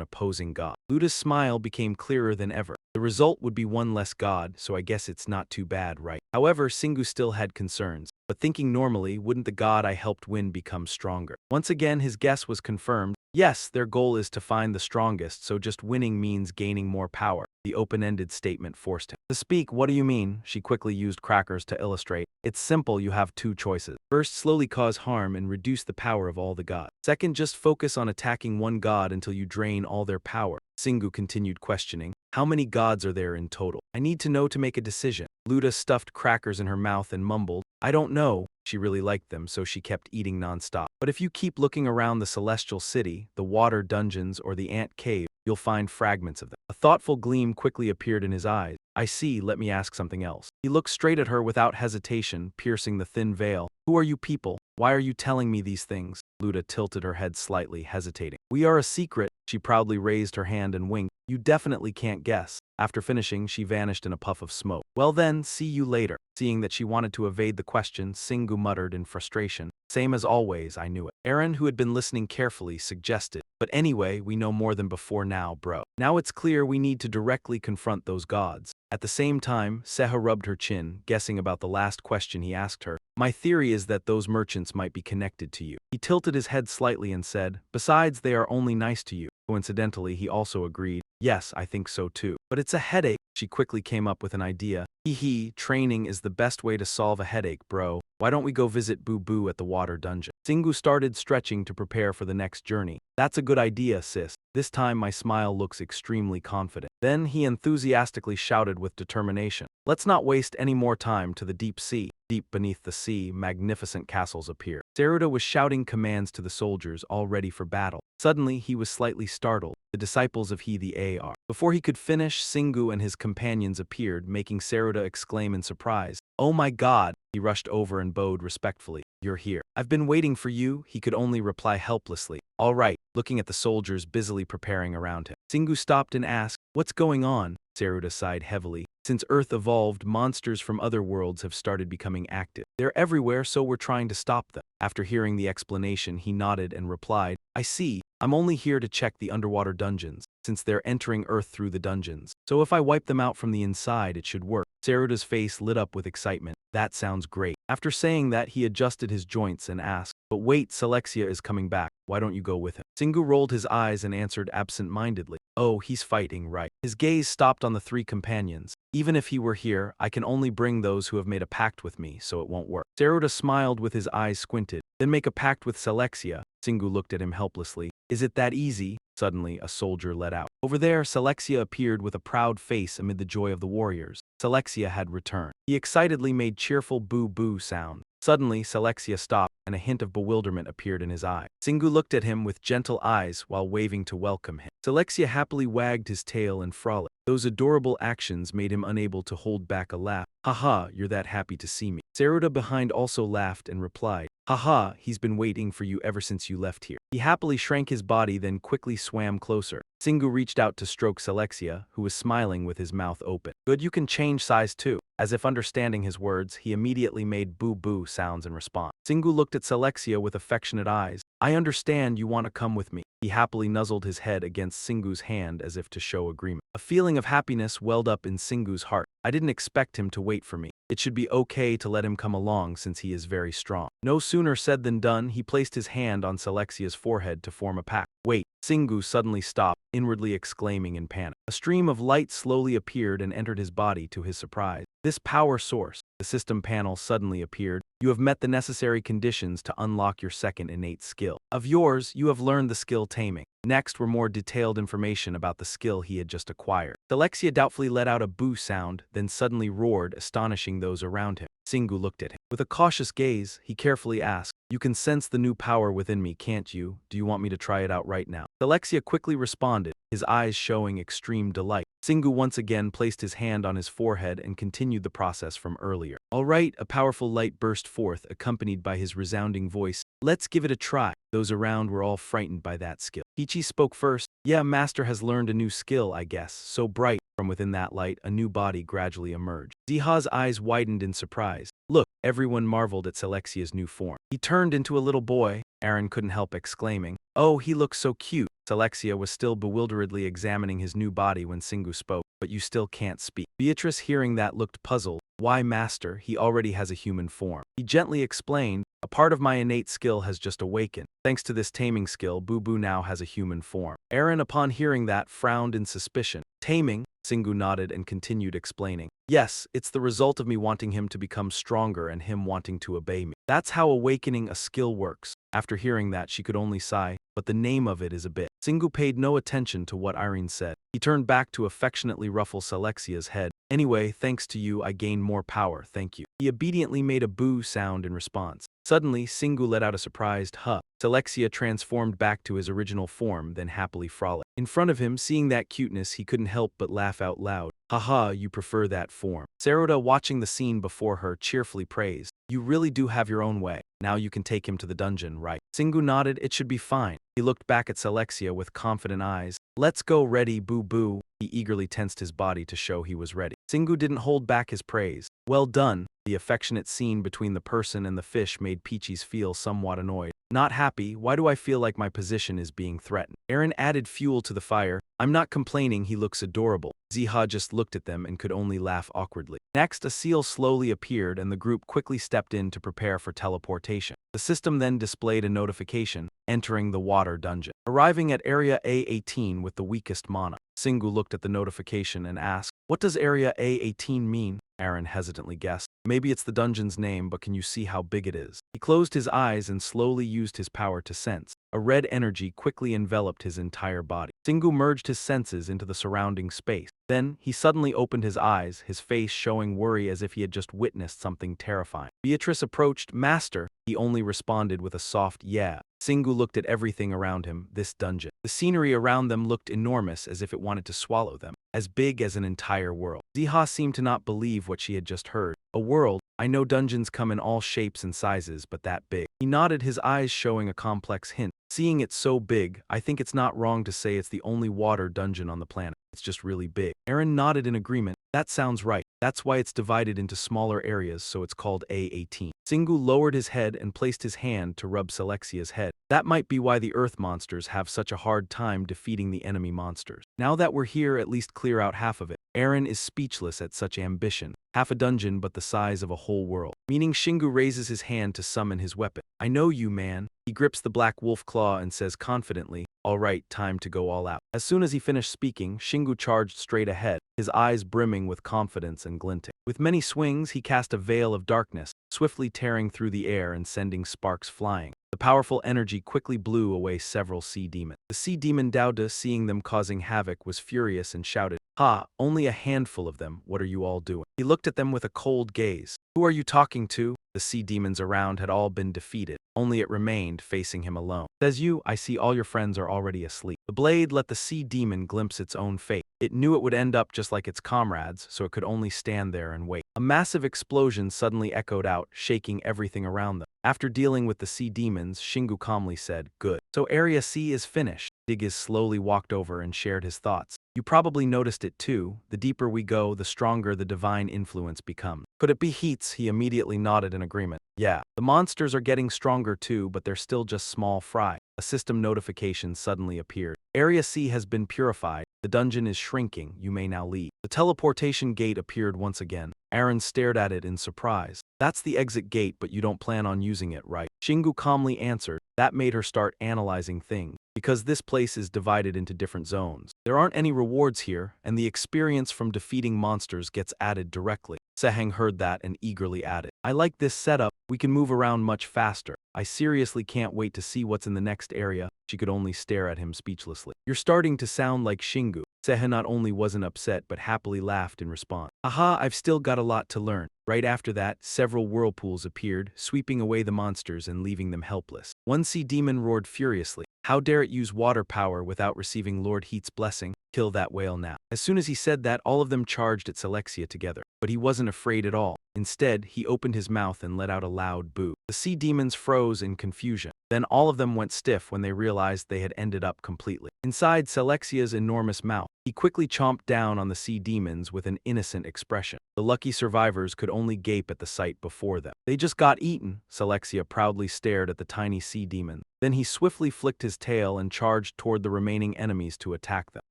opposing god? Luda's smile became clearer than ever. The result would be one less god, so I guess it's not too bad, right? However, Singu still had concerns. But thinking normally, wouldn't the god I helped win become stronger? Once again, his guess was confirmed. Yes, their goal is to find the strongest, so just winning means gaining more power. The open-ended statement forced him to speak. What do you mean? She quickly used crackers to illustrate. It's simple, you have two choices. First, slowly cause harm and reduce the power of all the gods. Second, just focus on attacking one god until you drain all their power. Singu continued questioning. How many gods are there in total? I need to know to make a decision. Luda stuffed crackers in her mouth and mumbled, I don't know. She really liked them, so she kept eating nonstop. But if you keep looking around the celestial city, the water dungeons, or the ant cave, you'll find fragments of them. A thoughtful gleam quickly appeared in his eyes. I see, let me ask something else. He looked straight at her without hesitation, piercing the thin veil. Who are you people? Why are you telling me these things? Luda tilted her head slightly, hesitating. We are a secret. She proudly raised her hand and winked. You definitely can't guess. After finishing, she vanished in a puff of smoke. Well then, see you later. Seeing that she wanted to evade the question, Singu muttered in frustration. Same as always, I knew it. Aaron, who had been listening carefully, suggested. But anyway, we know more than before now, bro. Now it's clear we need to directly confront those gods. At the same time, Seha rubbed her chin, guessing about the last question he asked her. My theory is that those merchants might be connected to you. He tilted his head slightly and said, besides, they are only nice to you. Coincidentally, he also agreed. Yes, I think so too. But it's a headache. She quickly came up with an idea. Hee, training is the best way to solve a headache, bro. Why don't we go visit Boo Boo at the water dungeon? Singu started stretching to prepare for the next journey. That's a good idea, sis. This time my smile looks extremely confident. Then he enthusiastically shouted with determination. Let's not waste any more time to the deep sea. Deep beneath the sea, magnificent castles appeared. Saruda was shouting commands to the soldiers, all ready for battle. Suddenly, he was slightly startled. The disciples of He the Ar. Before he could finish, Singu and his companions appeared, making Saruda exclaim in surprise. Oh my god! He rushed over and bowed respectfully. You're here. I've been waiting for you, he could only reply helplessly. All right, looking at the soldiers busily preparing around him. Singu stopped and asked, what's going on? Saruda sighed heavily. Since Earth evolved, monsters from other worlds have started becoming active. They're everywhere, so we're trying to stop them. After hearing the explanation, he nodded and replied, I see. I'm only here to check the underwater dungeons, since they're entering Earth through the dungeons. So if I wipe them out from the inside, it should work. Saruda's face lit up with excitement. That sounds great. After saying that, he adjusted his joints and asked, but wait, Selexia is coming back. Why don't you go with him? Singu rolled his eyes and answered absent-mindedly. Oh, he's fighting, right? His gaze stopped on the three companions. Even if he were here, I can only bring those who have made a pact with me, so it won't work. Saruda smiled with his eyes squinted. Then make a pact with Selexia. Singu looked at him helplessly. Is it that easy? Suddenly, a soldier let out. Over there, Selexia appeared with a proud face amid the joy of the warriors. Selexia had returned. He excitedly made cheerful boo-boo sound. Suddenly, Selexia stopped, and a hint of bewilderment appeared in his eye. Singu looked at him with gentle eyes while waving to welcome him. Selexia happily wagged his tail and frolicked. Those adorable actions made him unable to hold back a laugh. Haha, you're that happy to see me. Saruda behind also laughed and replied, haha, he's been waiting for you ever since you left here. He happily shrank his body, then quickly swam closer. Singu reached out to stroke Selexia, who was smiling with his mouth open. Good, you can change size too. As if understanding his words, he immediately made boo-boo sounds in response. Singu looked at Selexia with affectionate eyes. I understand you want to come with me. He happily nuzzled his head against Singu's hand as if to show agreement. A feeling of happiness welled up in Singu's heart. I didn't expect him to wait for me. It should be okay to let him come along since he is very strong. No sooner said than done, he placed his hand on Selexia's forehead to form a pact. Wait, Singu suddenly stopped, inwardly exclaiming in panic. A stream of light slowly appeared and entered his body to his surprise. This power source, the system panel suddenly appeared. You have met the necessary conditions to unlock your second innate skill. Of yours, you have learned the skill taming. Next were more detailed information about the skill he had just acquired. Alexia doubtfully let out a boo sound, then suddenly roared, astonishing those around him. Singu looked at him. With a cautious gaze, he carefully asked, "You can sense the new power within me, can't you? Do you want me to try it out right now?" Alexia quickly responded, his eyes showing extreme delight. Singu once again placed his hand on his forehead and continued the process from earlier. "All right," a powerful light burst forth, accompanied by his resounding voice. "Let's give it a try." Those around were all frightened by that skill. Peachy spoke first. "Yeah, Master has learned a new skill, I guess. So bright." From within that light, a new body gradually emerged. Ziha's eyes widened in surprise. "Look!" Everyone marveled at Selexia's new form. "He turned into a little boy," Aaron couldn't help exclaiming. "Oh, he looks so cute." Selexia was still bewilderedly examining his new body when Singu spoke. "But you still can't speak." Beatrice, hearing that, looked puzzled. "Why, Master, he already has a human form." He gently explained, "A part of my innate skill has just awakened. Thanks to this taming skill, Boo Boo now has a human form." Aaron, upon hearing that, frowned in suspicion. "Taming?" Singu nodded and continued explaining. "Yes, it's the result of me wanting him to become stronger and him wanting to obey me. That's how awakening a skill works." After hearing that, she could only sigh, "But the name of it is a bit." Singu paid no attention to what Irene said. He turned back to affectionately ruffle Selexia's head. "Anyway, thanks to you, I gained more power, thank you." He obediently made a boo sound in response. Suddenly, Singu let out a surprised huh. Selexia transformed back to his original form, then happily frolicked. In front of him, seeing that cuteness, he couldn't help but laugh out loud. "Haha, you prefer that form." Saruda, watching the scene before her, cheerfully praised, "You really do have your own way. Now you can take him to the dungeon, right?" Singu nodded, "It should be fine." He looked back at Selexia with confident eyes. "Let's go, ready, Boo Boo." He eagerly tensed his body to show he was ready. Singu didn't hold back his praise. "Well done." The affectionate scene between the person and the fish made Peaches feel somewhat annoyed. "Not happy? Why do I feel like my position is being threatened?" Aaron added fuel to the fire. "I'm not complaining, he looks adorable." Ziha just looked at them and could only laugh awkwardly. Next, a seal slowly appeared and the group quickly stepped in to prepare for teleportation. The system then displayed a notification, entering the water dungeon. Arriving at Area A18 with the weakest mana. Singu looked at the notification and asked, "What does Area A18 mean?" Aaron hesitantly guessed. "Maybe it's the dungeon's name, but can you see how big it is?" He closed his eyes and slowly used his power to sense. A red energy quickly enveloped his entire body. Singu merged his senses into the surrounding space. Then, he suddenly opened his eyes, his face showing worry as if he had just witnessed something terrifying. Beatrice approached. "Master." He only responded with a soft yeah. Singu looked at everything around him, this dungeon. The scenery around them looked enormous, as if it wanted to swallow them. As big as an entire world. Ziha seemed to not believe what she had just heard. "A world? I know dungeons come in all shapes and sizes, but that big." He nodded, his eyes showing a complex hint. "Seeing it so big, I think it's not wrong to say it's the only water dungeon on the planet. It's just really big." Aaron nodded in agreement. "That sounds right. That's why it's divided into smaller areas, so it's called A18. Singu lowered his head and placed his hand to rub Selexia's head. "That might be why the earth monsters have such a hard time defeating the enemy monsters. Now that we're here, at least clear out half of it." Aaron is speechless at such ambition. Half a dungeon but the size of a whole world. Meaning Shingu raises his hand to summon his weapon. "I know you, man." He grips the black wolf claw and says confidently, "All right, time to go all out." As soon as he finished speaking, Shingu charged straight ahead, his eyes brimming with confidence and glinting. With many swings, he cast a veil of darkness, swiftly tearing through the air and sending sparks flying. The powerful energy quickly blew away several sea demons. The sea demon Dauda, seeing them causing havoc, was furious and shouted, "Ha, only a handful of them, what are you all doing?" He looked at them with a cold gaze. "Who are you talking to?" The sea demons around had all been defeated. Only it remained, facing him alone. "Says you, I see all your friends are already asleep." The blade let the sea demon glimpse its own fate. It knew it would end up just like its comrades, so it could only stand there and wait. A massive explosion suddenly echoed out, shaking everything around them. After dealing with the sea demons, Shingu calmly said, "Good. So Area C is finished." Diggiz slowly walked over and shared his thoughts. "You probably noticed it too. The deeper we go, the stronger the divine influence becomes." "Could it be heats?" He immediately nodded in agreement. "Yeah. The monsters are getting stronger too, but they're still just small fry." A system notification suddenly appeared. "Area C has been purified. The dungeon is shrinking. You may now leave." The teleportation gate appeared once again. Aaron stared at it in surprise. "That's the exit gate, but you don't plan on using it, right?" Shingu calmly answered. That made her start analyzing things. because this place is divided into different zones. There aren't any rewards here, and the experience from defeating monsters gets added directly. Seheng heard that and eagerly added, I like this setup, we can move around much faster. I seriously can't wait to see what's in the next area. She could only stare at him speechlessly. You're starting to sound like Shingu. Sehe not only wasn't upset but happily laughed in response. Aha, I've still got a lot to learn. Right after that, several whirlpools appeared, sweeping away the monsters and leaving them helpless. One sea demon roared furiously. How dare it use water power without receiving Lord Heat's blessing? Kill that whale now. As soon as he said that, all of them charged at Selexia together. But he wasn't afraid at all. Instead, he opened his mouth and let out a loud boo. The sea demons froze in confusion. Then all of them went stiff when they realized they had ended up completely inside Selexia's enormous mouth. He quickly chomped down on the sea demons with an innocent expression. The lucky survivors could only gape at the sight before them. They just got eaten. Selexia proudly stared at the tiny sea demon. Then he swiftly flicked his tail and charged toward the remaining enemies to attack them.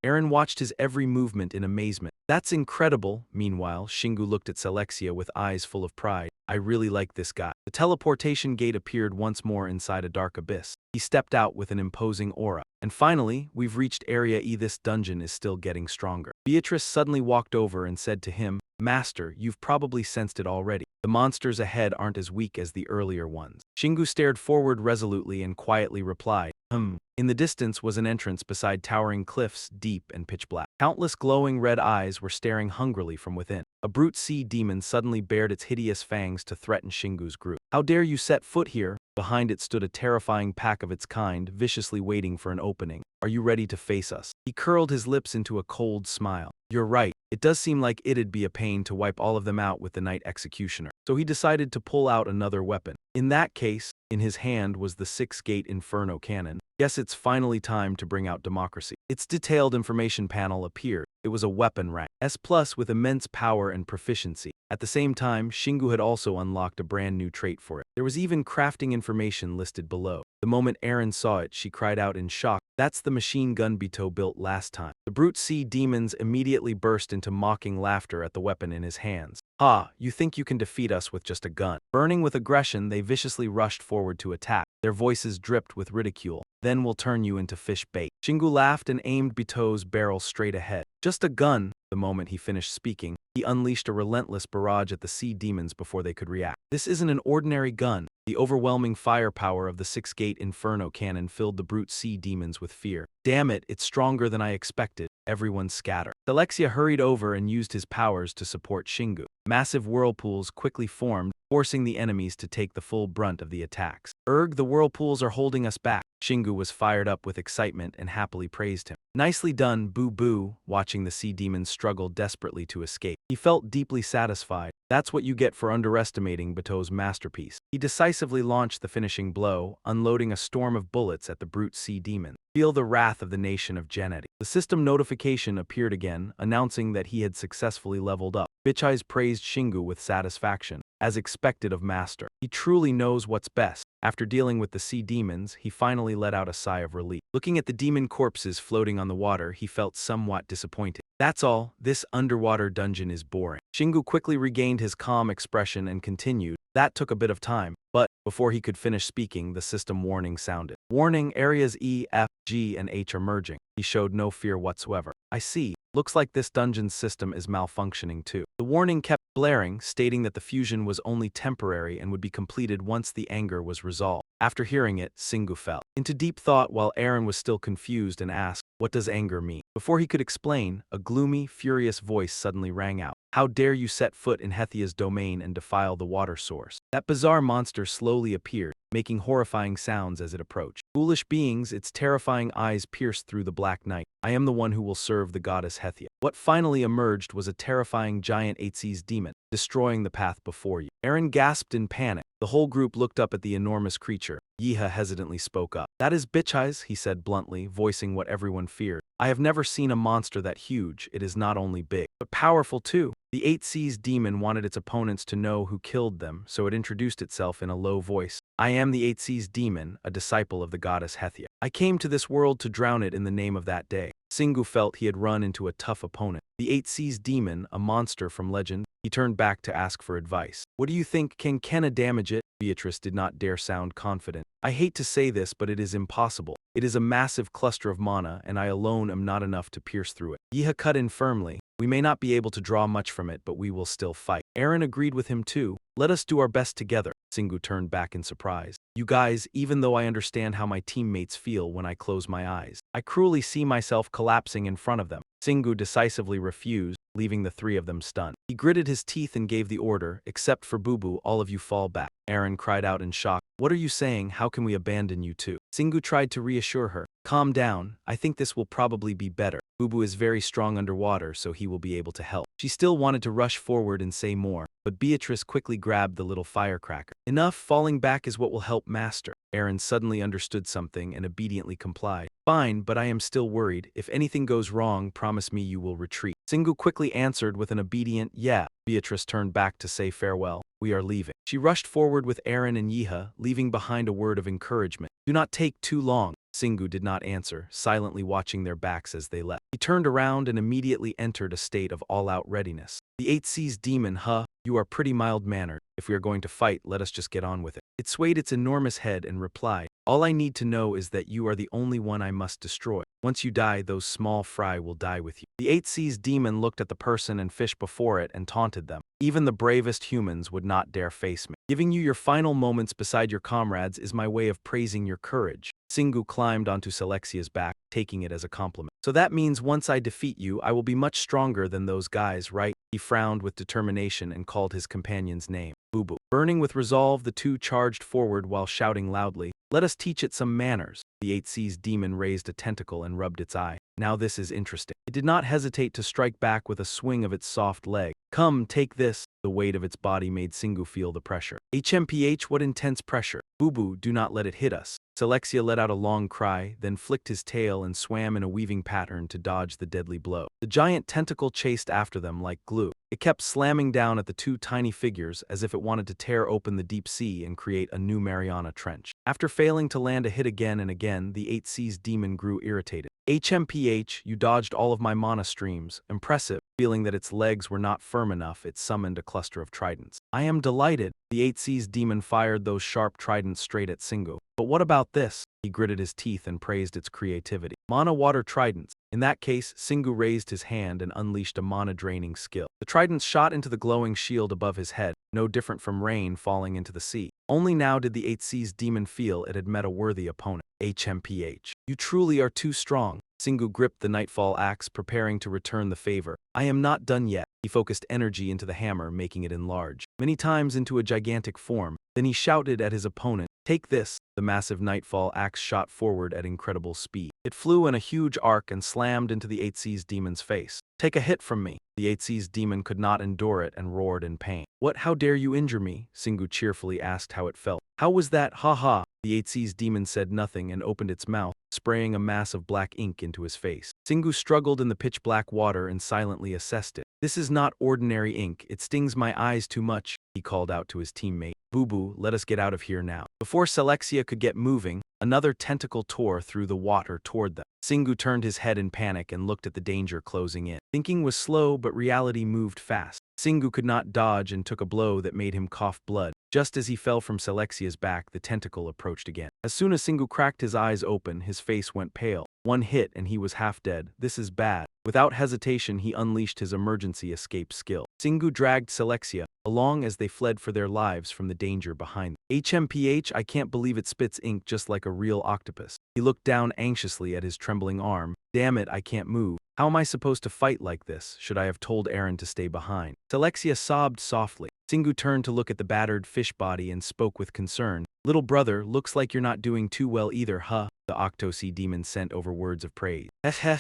Eren watched his every movement in amazement. That's incredible. Meanwhile, Shingu looked at Selexia with eyes full of pride. I really like this guy. The teleportation gate appeared once more inside a dark abyss. He stepped out with an imposing aura. And finally, we've reached Area E. This dungeon is still getting stronger. Beatrice suddenly walked over and said to him, Master, you've probably sensed it already. The monsters ahead aren't as weak as the earlier ones. Shingu stared forward resolutely and quietly replied, In the distance was an entrance beside towering cliffs, deep and pitch black. Countless glowing red eyes were staring hungrily from within. A brute sea demon suddenly bared its hideous fangs to threaten Shingu's group. How dare you set foot here? Behind it stood a terrifying pack of its kind, viciously waiting for an opening. Are you ready to face us? He curled his lips into a cold smile. You're right. It does seem like it'd be a pain to wipe all of them out with the Night Executioner. So he decided to pull out another weapon. In that case, in his hand was the six-gate Inferno cannon. Guess it's finally time to bring out democracy. Its detailed information panel appeared. It was a weapon rank S+ with immense power and proficiency. At the same time, Shingu had also unlocked a brand new trait for it. There was even crafting information listed below. The moment Eren saw it, she cried out in shock, That's the machine gun Bito built last time. The brute sea demons immediately burst into mocking laughter at the weapon in his hands. Ha, you think you can defeat us with just a gun? Burning with aggression, they viciously rushed forward to attack. Their voices dripped with ridicule. Then we'll turn you into fish bait. Shingu laughed and aimed Bito's barrel straight ahead. Just a gun. The moment he finished speaking, he unleashed a relentless barrage at the sea demons before they could react. This isn't an ordinary gun. The overwhelming firepower of the six-gate Inferno cannon filled the brute sea demons with fear. Damn it, it's stronger than I expected. Everyone scattered. Selexia hurried over and used his powers to support Shingu. Massive whirlpools quickly formed, forcing the enemies to take the full brunt of the attacks. The whirlpools are holding us back. Shingu was fired up with excitement and happily praised him. Nicely done, boo-boo, watching the sea demons struggle desperately to escape. He felt deeply satisfied. That's what you get for underestimating Bito's masterpiece. He decisively launched the finishing blow, unloading a storm of bullets at the brute sea demon. Feel the wrath of the nation of Gennady. The system notification appeared again, announcing that he had successfully leveled up. Bitcheyes praised Shingu with satisfaction, as expected of Master. He truly knows what's best. After dealing with the sea demons, he finally let out a sigh of relief. Looking at the demon corpses floating on the water, he felt somewhat disappointed. That's all, this underwater dungeon is boring. Shingu quickly regained his calm expression and continued. That took a bit of time, but before he could finish speaking, the system warning sounded. Warning, areas E, F, G, and H are merging. He showed no fear whatsoever. I see. Looks like this dungeon's system is malfunctioning too. The warning kept blaring, stating that the fusion was only temporary and would be completed once the anger was resolved. After hearing it, Shingu fell into deep thought while Eren was still confused and asked, What does anger mean? Before he could explain, a gloomy, furious voice suddenly rang out. How dare you set foot in Hethia's domain and defile the water source? That bizarre monster slowly appeared, making horrifying sounds as it approached. Foolish beings, its terrifying eyes pierced through the black night. I am the one who will serve the goddess Hethia. What finally emerged was a terrifying giant 8-seas demon, destroying the path before you. Eren gasped in panic. The whole group looked up at the enormous creature. Yiha hesitantly spoke up. That is Bitcheyes, he said bluntly, voicing what everyone feared. I have never seen a monster that huge. It is not only big, but powerful too. The 8-seas demon wanted its opponents to know who killed them, so it introduced itself in a low voice. I am the 8-seas demon, a disciple of the goddess Hethia. I came to this world to drown it in the name of that day. Shingu felt he had run into a tough opponent. The 8-seas demon, a monster from legend, He turned back to ask for advice. What do you think? Can Kenna damage it? Beatrice did not dare sound confident. I hate to say this, but it is impossible. It is a massive cluster of mana, and I alone am not enough to pierce through it. Yiha cut in firmly. We may not be able to draw much from it, but we will still fight. Eren agreed with him too. Let us do our best together. Singu turned back in surprise. You guys, even though I understand how my teammates feel when I close my eyes, I cruelly see myself collapsing in front of them. Singu decisively refused, leaving the three of them stunned. He gritted his teeth and gave the order, except for Boo-Boo, all of you fall back. Eren cried out in shock. What are you saying? How can we abandon you two? Singu tried to reassure her. Calm down, I think this will probably be better. Boo-Boo is very strong underwater, so he will be able to help. She still wanted to rush forward and say more, but Beatrice quickly grabbed the little firecracker. Enough, falling back is what will help master. Eren suddenly understood something and obediently complied. Fine, but I am still worried. If anything goes wrong, promise me you will retreat. Singu quickly answered with an obedient yeah. Beatrice turned back to say farewell. We are leaving. She rushed forward with Eren and Yiha, leaving behind a word of encouragement. Do not take too long. Singu did not answer, silently watching their backs as they left. He turned around and immediately entered a state of all-out readiness. The 8 Seas demon, huh? You are pretty mild-mannered. If we are going to fight, let us just get on with it. It swayed its enormous head and replied, all I need to know is that you are the only one I must destroy. Once you die, those small fry will die with you. The 8 Seas demon looked at the person and fish before it and taunted them. Even the bravest humans would not dare face me. Giving you your final moments beside your comrades is my way of praising your courage. Singu climbed onto Selexia's back, taking it as a compliment. So that means once I defeat you, I will be much stronger than those guys, right? He frowned with determination and called his companion's name. Boo-Boo. Burning with resolve, the two charged forward while shouting loudly, let us teach it some manners. The 8 Seas demon raised a tentacle and rubbed its eye. Now this is interesting. It did not hesitate to strike back with a swing of its soft leg. Come, take this. The weight of its body made Singu feel the pressure. HMPH, what intense pressure. Boo-Boo, do not let it hit us. Selexia let out a long cry, then flicked his tail and swam in a weaving pattern to dodge the deadly blow. The giant tentacle chased after them like glue. It kept slamming down at the two tiny figures as if it wanted to tear open the deep sea and create a new Mariana Trench. After failing to land a hit again and again, the 8 Seas demon grew irritated. HMPH, you dodged all of my mana streams. Impressive. Feeling that its legs were not firm enough, it summoned a cluster of tridents. I am delighted. The 8 Seas demon fired those sharp tridents straight at Singu. But what about this? He gritted his teeth and praised its creativity. Mana water tridents. In that case, Singu raised his hand and unleashed a mana-draining skill. The tridents shot into the glowing shield above his head, no different from rain falling into the sea. Only now did the 8 Seas demon feel it had met a worthy opponent. HMPH. You truly are too strong. Singu gripped the Nightfall axe, preparing to return the favor. I am not done yet. He focused energy into the hammer, making it enlarge many times into a gigantic form. Then he shouted at his opponent, take this. The massive Nightfall axe shot forward at incredible speed. It flew in a huge arc and slammed into the 8 Seas demon's face. Take a hit from me. The 8 Seas demon could not endure it and roared in pain. What? How dare you injure me? Singu cheerfully asked how it felt. How was that? Ha ha. The 8 Seas demon said nothing and opened its mouth, spraying a mass of black ink into his face. Singu struggled in the pitch-black water and silently assessed it. This is not ordinary ink. It stings my eyes too much, he called out to his teammate. Boo-Boo, let us get out of here now. Before Selexia could get moving, another tentacle tore through the water toward them. Singu turned his head in panic and looked at the danger closing in. Thinking was slow, but reality moved fast. Singu could not dodge and took a blow that made him cough blood. Just as he fell from Selexia's back, the tentacle approached again. As soon as Singu cracked his eyes open, his face went pale. One hit and he was half dead. This is bad. Without hesitation, he unleashed his emergency escape skill. Singu dragged Selexia along as they fled for their lives from the danger behind them. HMPH, I can't believe it spits ink just like a real octopus. He looked down anxiously at his trembling arm. Damn it, I can't move. How am I supposed to fight like this? Should I have told Eren to stay behind? Selexia sobbed softly. Singu turned to look at the battered fish body and spoke with concern. Little brother, looks like you're not doing too well either, huh? The Octosea demon sent over words of praise.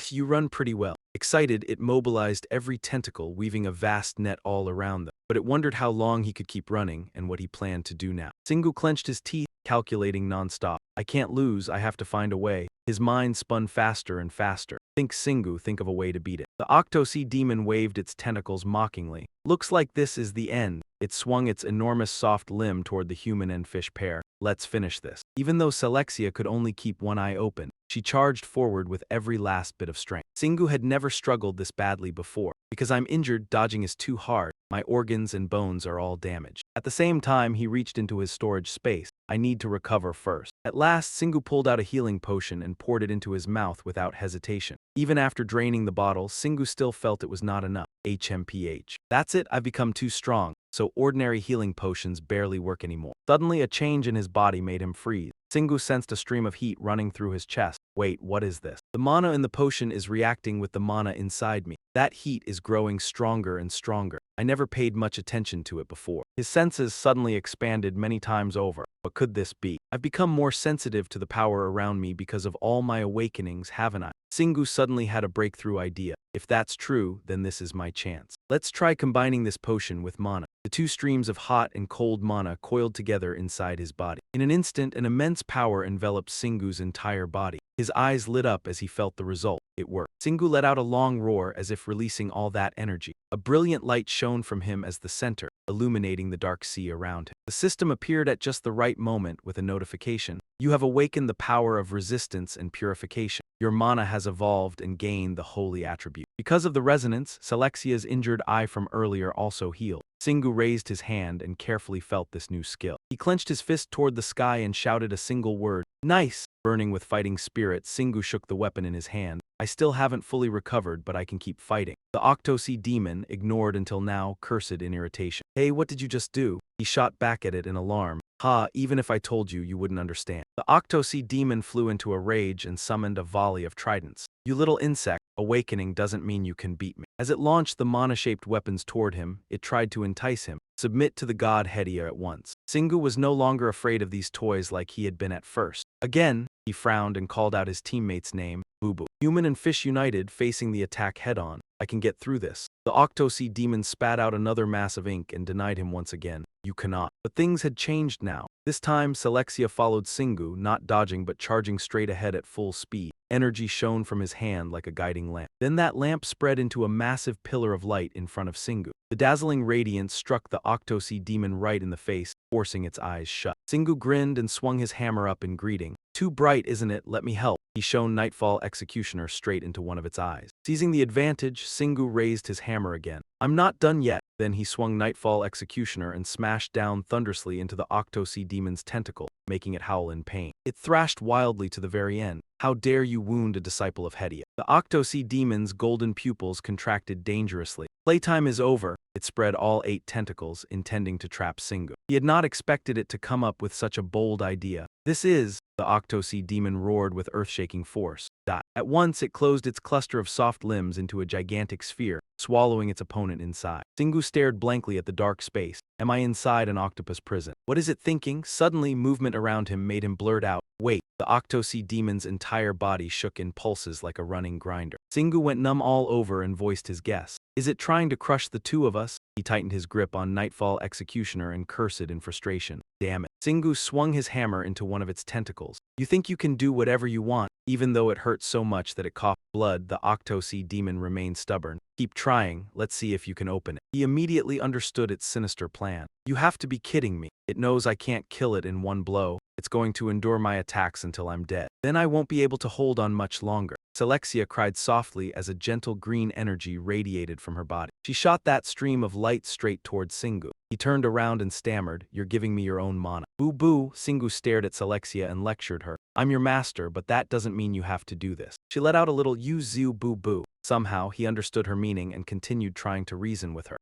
You run pretty well. Excited, it mobilized every tentacle, weaving a vast net all around them. But it wondered how long he could keep running and what he planned to do now. Singu clenched his teeth, calculating nonstop. I can't lose, I have to find a way. His mind spun faster and faster. Think Singu, think of a way to beat it. The Octosea demon waved its tentacles mockingly. Looks like this is the end. It swung its enormous soft limb toward the human and fish pair. Let's finish this. Even though Selexia could only keep one eye open, she charged forward with every last bit of strength. Singu had never struggled this badly before. Because I'm injured, dodging is too hard. My organs and bones are all damaged. At the same time, he reached into his storage space. I need to recover first. At last, Singu pulled out a healing potion and poured it into his mouth without hesitation. Even after draining the bottle, Singu still felt it was not enough. HMPH. That's it, I've become too strong, so ordinary healing potions barely work anymore. Suddenly, a change in his body made him freeze. Singu sensed a stream of heat running through his chest. Wait, what is this? The mana in the potion is reacting with the mana inside me. That heat is growing stronger and stronger. I never paid much attention to it before. His senses suddenly expanded many times over. What could this be? I've become more sensitive to the power around me because of all my awakenings, haven't I? Singu suddenly had a breakthrough idea. If that's true, then this is my chance. Let's try combining this potion with mana. The two streams of hot and cold mana coiled together inside his body. In an instant, an immense power enveloped Singu's entire body. His eyes lit up as he felt the result. It worked. Singu let out a long roar as if releasing all that energy. A brilliant light shone from him as the center, illuminating the dark sea around him. The system appeared at just the right moment with a notification. You have awakened the power of resistance and purification. Your mana has evolved and gained the holy attribute. Because of the resonance, Selexia's injured eye from earlier also healed. Singu raised his hand and carefully felt this new skill. He clenched his fist toward the sky and shouted a single word, "Nice!" Burning with fighting spirit, Singu shook the weapon in his hand. I still haven't fully recovered, but I can keep fighting. The Octosi demon, ignored until now, cursed in irritation. Hey, what did you just do? He shot back at it in alarm. Ha, even if I told you, you wouldn't understand. The Octosi demon flew into a rage and summoned a volley of tridents. You little insect, awakening doesn't mean you can beat me. As it launched the mana-shaped weapons toward him, it tried to entice him. Submit to the god Hedia at once. Singu was no longer afraid of these toys like he had been at first. Again, he frowned and called out his teammate's name, Boo-Boo. Human and fish united, facing the attack head-on. I can get through this. The Octosi demon spat out another mass of ink and denied him once again. You cannot. But things had changed now. This time, Selexia followed Singu, not dodging but charging straight ahead at full speed. Energy shone from his hand like a guiding lamp. Then that lamp spread into a massive pillar of light in front of Singu. The dazzling radiance struck the Octosi demon right in the face, forcing its eyes shut. Singu grinned and swung his hammer up in greeting. Too bright, isn't it? Let me help. He shone Nightfall Executioner straight into one of its eyes. Seizing the advantage, Singu raised his hammer again. I'm not done yet. Then he swung Nightfall Executioner and smashed down thunderously into the Octosi demon's tentacle, making it howl in pain. It thrashed wildly to the very end. How dare you wound a disciple of Hedia? The Octosi demon's golden pupils contracted dangerously. Playtime is over. It spread all 8 tentacles, intending to trap Singu. He had not expected it to come up with such a bold idea. This is, the Octosi demon roared with earth-shaking force. At once, it closed its cluster of soft limbs into a gigantic sphere, swallowing its opponent inside. Singu stared blankly at the dark space. Am I inside an octopus prison? What is it thinking? Suddenly, movement around him made him blurt out, wait. The Octosi demon's entire body shook in pulses like a running grinder. Singu went numb all over and voiced his guess. Is it trying to crush the two of us? He tightened his grip on Nightfall Executioner and cursed in frustration. Damn it. Singu swung his hammer into one of its tentacles. You think you can do whatever you want? Even though it hurt so much that it coughed blood, the Octosi demon remained stubborn. Keep trying, let's see if you can open it. He immediately understood its sinister plan. You have to be kidding me. It knows I can't kill it in one blow. It's going to endure my attacks until I'm dead. Then I won't be able to hold on much longer. Selexia cried softly as a gentle green energy radiated from her body. She shot that stream of light straight towards Singu. He turned around and stammered, "You're giving me your own mana." Boo-boo, Singu stared at Selexia and lectured her. I'm your master, but that doesn't mean you have to do this. She let out a little "you-zoo boo-boo." Somehow, he understood her meaning and continued trying to reason with her.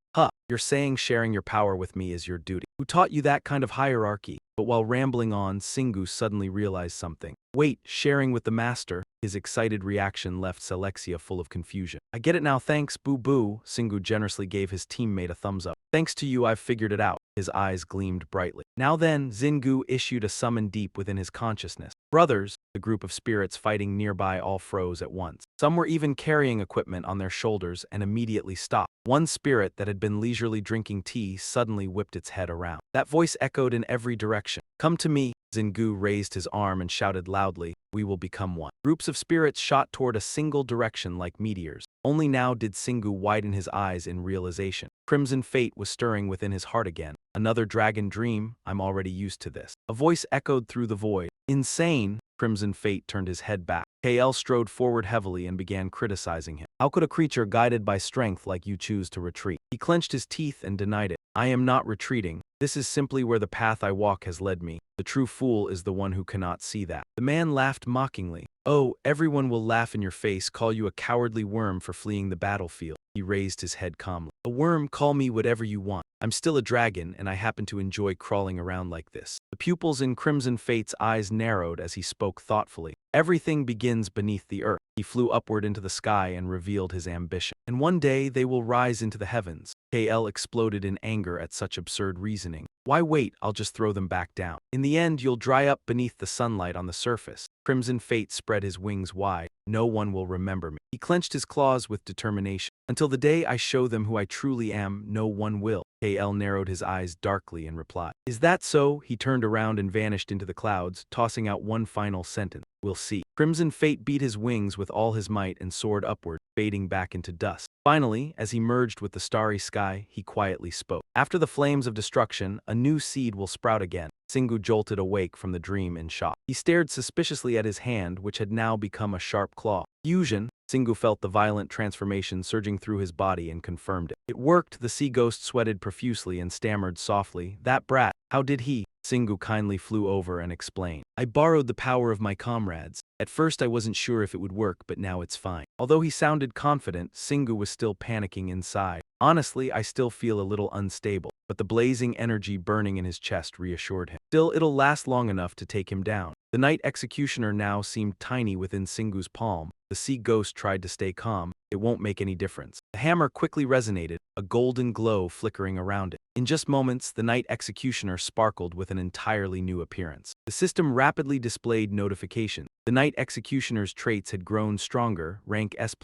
You're saying sharing your power with me is your duty. Who taught you that kind of hierarchy? But while rambling on, Singu suddenly realized something. Wait, sharing with the master? His excited reaction left Selexia full of confusion. I get it now, thanks, boo-boo. Singu generously gave his teammate a thumbs up. Thanks to you, I've figured it out. His eyes gleamed brightly. Now then, Zingu issued a summon deep within his consciousness. Brothers, the group of spirits fighting nearby all froze at once. Some were even carrying equipment on their shoulders and immediately stopped. One spirit that had been leisurely drinking tea suddenly whipped its head around. That voice echoed in every direction. Come to me. Zingu raised his arm and shouted loudly, we will become one. Groups of spirits shot toward a single direction like meteors. Only now did Singu widen his eyes in realization. Crimson fate was stirring within his heart again. Another dragon dream? I'm already used to this. A voice echoed through the void. Insane! Crimson fate turned his head back. KL strode forward heavily and began criticizing him. How could a creature guided by strength like you choose to retreat? He clenched his teeth and denied it. I am not retreating. This is simply where the path I walk has led me. The true fool is the one who cannot see that. The man laughed mockingly. Oh, everyone will laugh in your face, call you a cowardly worm for fleeing the battlefield. He raised his head calmly. A worm, call me whatever you want. I'm still a dragon, and I happen to enjoy crawling around like this. The pupils in Crimson Fate's eyes narrowed as he spoke thoughtfully. Everything begins beneath the earth. He flew upward into the sky and revealed his ambition. And one day they will rise into the heavens. KL exploded in anger at such absurd reasoning. Why wait? I'll just throw them back down. In the end, you'll dry up beneath the sunlight on the surface. Crimson Fate spread his wings wide. No one will remember me. He clenched his claws with determination. Until the day I show them who I truly am, no one will. KL narrowed his eyes darkly and replied. Is that so? He turned around and vanished into the clouds, tossing out one final sentence. We'll see. Crimson Fate beat his wings with all his might and soared upward, fading back into dust. Finally, as he merged with the starry sky, he quietly spoke. After the flames of destruction, a new seed will sprout again. Singu jolted awake from the dream in shock. He stared suspiciously at his hand, which had now become a sharp claw. Fusion. Singu felt the violent transformation surging through his body and confirmed it. It worked. The sea ghost sweated profusely and stammered softly. That brat, how did he? Singu kindly flew over and explained. I borrowed the power of my comrades. At first I wasn't sure if it would work, but now it's fine. Although he sounded confident, Singu was still panicking inside. Honestly, I still feel a little unstable, but the blazing energy burning in his chest reassured him. Still, it'll last long enough to take him down. The night executioner now seemed tiny within Singu's palm. The sea ghost tried to stay calm. It won't make any difference. The hammer quickly resonated, a golden glow flickering around it. In just moments, the night executioner sparkled with an entirely new appearance. The system rapidly displayed notifications. The night executioner's traits had grown stronger, rank S+++,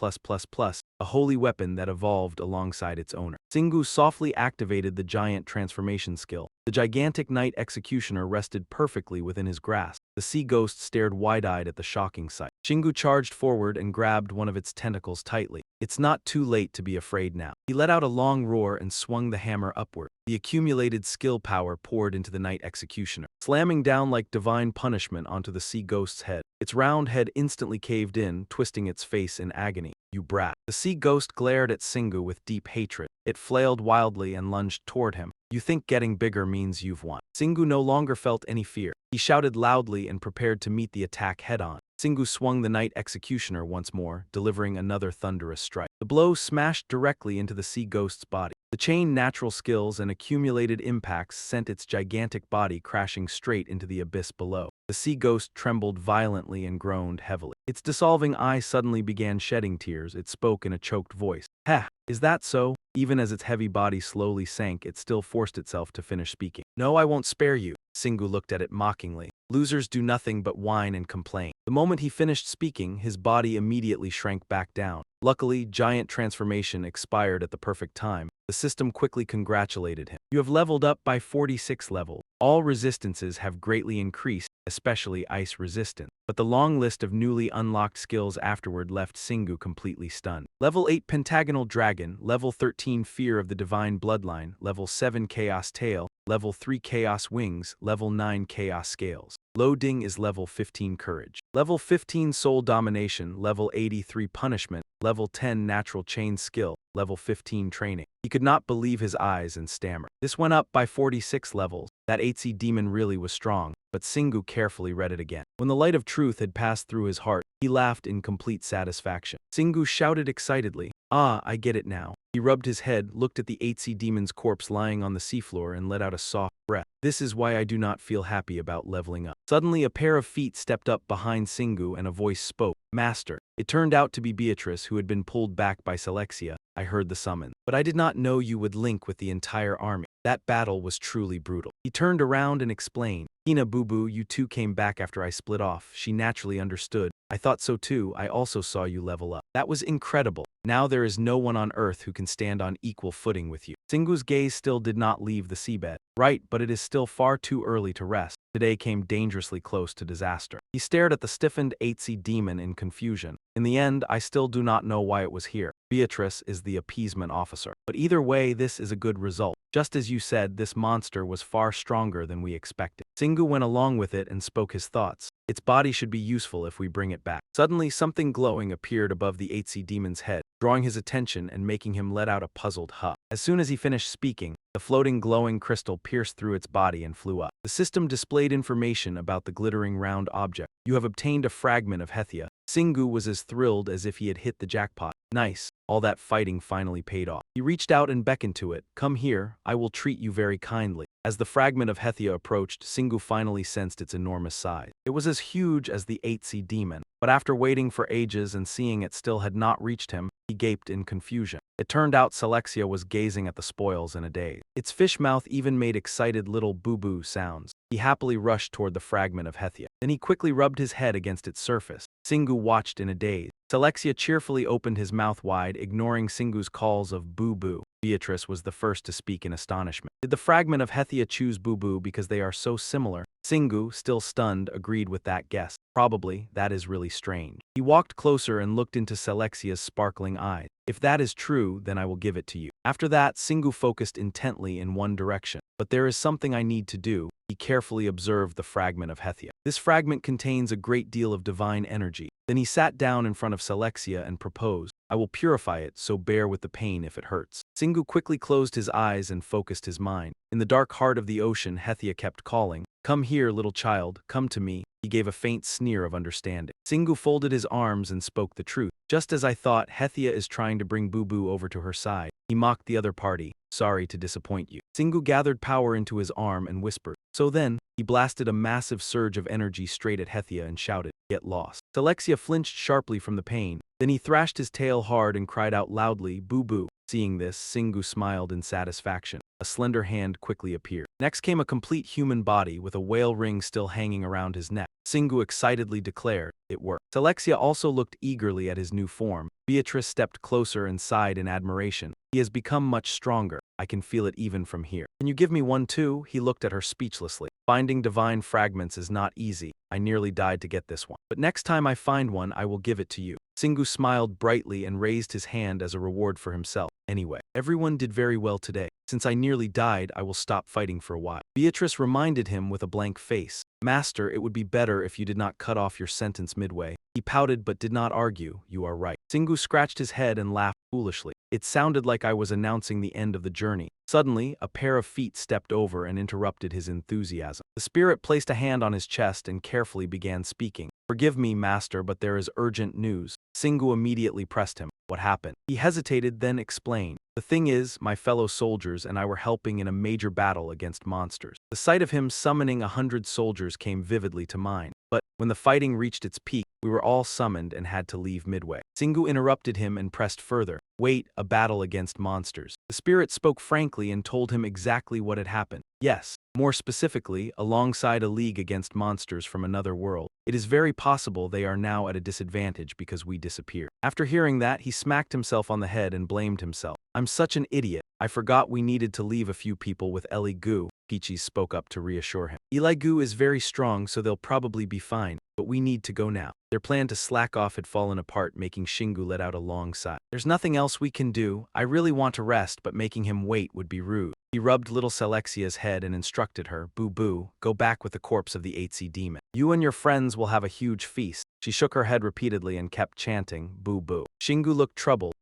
a holy weapon that evolved alongside its owner. Singu softly activated the giant transformation skill. The gigantic night executioner rested perfectly within his grasp. The sea ghost stared wide-eyed at the shocking sight. Singu charged forward and grabbed one of its tentacles tightly. It's not too late to be afraid now. He let out a long roar and swung the hammer upward. The accumulated skill power poured into the night executioner, slamming down like divine punishment onto the sea ghost's head. Its round head instantly caved in, twisting its face in agony. You brat. The sea ghost glared at Singu with deep hatred. It flailed wildly and lunged toward him. You think getting bigger means you've won. Singu no longer felt any fear. He shouted loudly and prepared to meet the attack head-on. Singu swung the night executioner once more, delivering another thunderous strike. The blow smashed directly into the sea ghost's body. The chain natural skills and accumulated impacts sent its gigantic body crashing straight into the abyss below. The sea ghost trembled violently and groaned heavily. Its dissolving eye suddenly began shedding tears. It spoke in a choked voice. Heh, is that so? Even as its heavy body slowly sank, it still forced itself to finish speaking. No, I won't spare you. Singu looked at it mockingly. Losers do nothing but whine and complain. The moment he finished speaking, his body immediately shrank back down. Luckily, giant transformation expired at the perfect time. The system quickly congratulated him. You have leveled up by 46 levels. All resistances have greatly increased, especially ice resistance. But the long list of newly unlocked skills afterward left Singu completely stunned. Level 8 Pentagonal Dragon, Level 13 Fear of the Divine Bloodline, Level 7 Chaos Tail, Level 3 Chaos Wings, Level 9 Chaos Scales. Loading is Level 15 Courage. Level 15 Soul Domination, Level 83 Punishment, Level 10 Natural Chain Skill, Level 15 Training. He could not believe his eyes and stammered. This went up by 46 levels. That 8C demon really was strong, but Singu carefully read it again. When the light of truth had passed through his heart, he laughed in complete satisfaction. Singu shouted excitedly, Ah, I get it now. He rubbed his head, looked at the 8C demon's corpse lying on the seafloor and let out a soft breath. This is why I do not feel happy about leveling up. Suddenly a pair of feet stepped up behind Singu and a voice spoke. Master. It turned out to be Beatrice, who had been pulled back by Selexia. I heard the summons. But I did not know you would link with the entire army. That battle was truly brutal. He turned around and explained. Hina Boo-Boo, you two came back after I split off. She naturally understood. I thought so too. I also saw you level up. That was incredible. Now there is no one on Earth who can stand on equal footing with you. Singu's gaze still did not leave the seabed. Right, but it is still far too early to rest. Today came dangerously close to disaster. He stared at the stiffened 8C demon in confusion. In the end, I still do not know why it was here. Beatrice is the appeasement officer. But either way, this is a good result. Just as you said, this monster was far stronger than we expected. Singu went along with it and spoke his thoughts. Its body should be useful if we bring it back. Suddenly, something glowing appeared above the 8C demon's head. drawing his attention and making him let out a puzzled huh. As soon as he finished speaking, the floating glowing crystal pierced through its body and flew up. The system displayed information about the glittering round object. You have obtained a fragment of Hethia. Singu was as thrilled as if he had hit the jackpot. Nice. All that fighting finally paid off. He reached out and beckoned to it. Come here, I will treat you very kindly. As the fragment of Hethia approached, Singu finally sensed its enormous size. It was as huge as the 8-sea demon, but after waiting for ages and seeing it still had not reached him, he gaped in confusion. It turned out Selexia was gazing at the spoils in a daze. Its fish mouth even made excited little boo-boo sounds. He happily rushed toward the fragment of Hethia. Then he quickly rubbed his head against its surface. Singu watched in a daze. Selexia cheerfully opened his mouth wide, ignoring Singu's calls of boo-boo. Beatrice was the first to speak in astonishment. Did the fragment of Hethia choose boo-boo because they are so similar? Singu, still stunned, agreed with that guess. Probably, that is really strange. He walked closer and looked into Selexia's sparkling eyes. If that is true, then I will give it to you. After that, Singu focused intently in one direction. But there is something I need to do. He carefully observed the fragment of Hethia. This fragment contains a great deal of divine energy. Then he sat down in front of Selexia and proposed, I will purify it, so bear with the pain if it hurts. Singu quickly closed his eyes and focused his mind. In the dark heart of the ocean, Hethia kept calling, Come here, little child, come to me. He gave a faint sneer of understanding. Singu folded his arms and spoke the truth. Just as I thought, Hethia is trying to bring Boo-Boo over to her side. He mocked the other party. Sorry to disappoint you. Singu gathered power into his arm and whispered. So then, he blasted a massive surge of energy straight at Hethia and shouted, Get lost. Selexia flinched sharply from the pain. Then he thrashed his tail hard and cried out loudly, Boo-Boo. Seeing this, Singu smiled in satisfaction. A slender hand quickly appeared. Next came a complete human body with a whale ring still hanging around his neck. Singu excitedly declared, It worked. Selexia also looked eagerly at his new form. Beatrice stepped closer and sighed in admiration. He has become much stronger. I can feel it even from here. Can you give me one too? He looked at her speechlessly. Finding divine fragments is not easy. I nearly died to get this one. But next time I find one, I will give it to you. Singu smiled brightly and raised his hand as a reward for himself. Anyway, everyone did very well today. Since I nearly died, I will stop fighting for a while. Beatrice reminded him with a blank face. Master, it would be better if you did not cut off your sentence midway. He pouted but did not argue. You are right. Singu scratched his head and laughed foolishly. It sounded like I was announcing the end of the journey. Suddenly, a pair of feet stepped over and interrupted his enthusiasm. The spirit placed a hand on his chest and carefully began speaking. Forgive me, master, but there is urgent news. Singu immediately pressed him. What happened? He hesitated, then explained. The thing is, my fellow soldiers and I were helping in a major battle against monsters. The sight of him summoning 100 soldiers came vividly to mind. But when the fighting reached its peak, we were all summoned and had to leave midway. Singu interrupted him and pressed further. Wait, a battle against monsters. The spirit spoke frankly and told him exactly what had happened. Yes, more specifically, alongside a league against monsters from another world. It is very possible they are now at a disadvantage because we disappeared. After hearing that, he smacked himself on the head and blamed himself. I'm such an idiot. I forgot we needed to leave a few people with Eli Gu. Peachy spoke up to reassure him. Eli Gu is very strong, so they'll probably be fine, but we need to go now. Their plan to slack off had fallen apart, making Shingu let out a long sigh. There's nothing else we can do. I really want to rest, but making him wait would be rude. He rubbed little Selexia's head and instructed her, Boo-Boo, go back with the corpse of the 8-sea demon. You and your friends will have a huge feast. She shook her head repeatedly and kept chanting, Boo-Boo. Shingu looked troubled.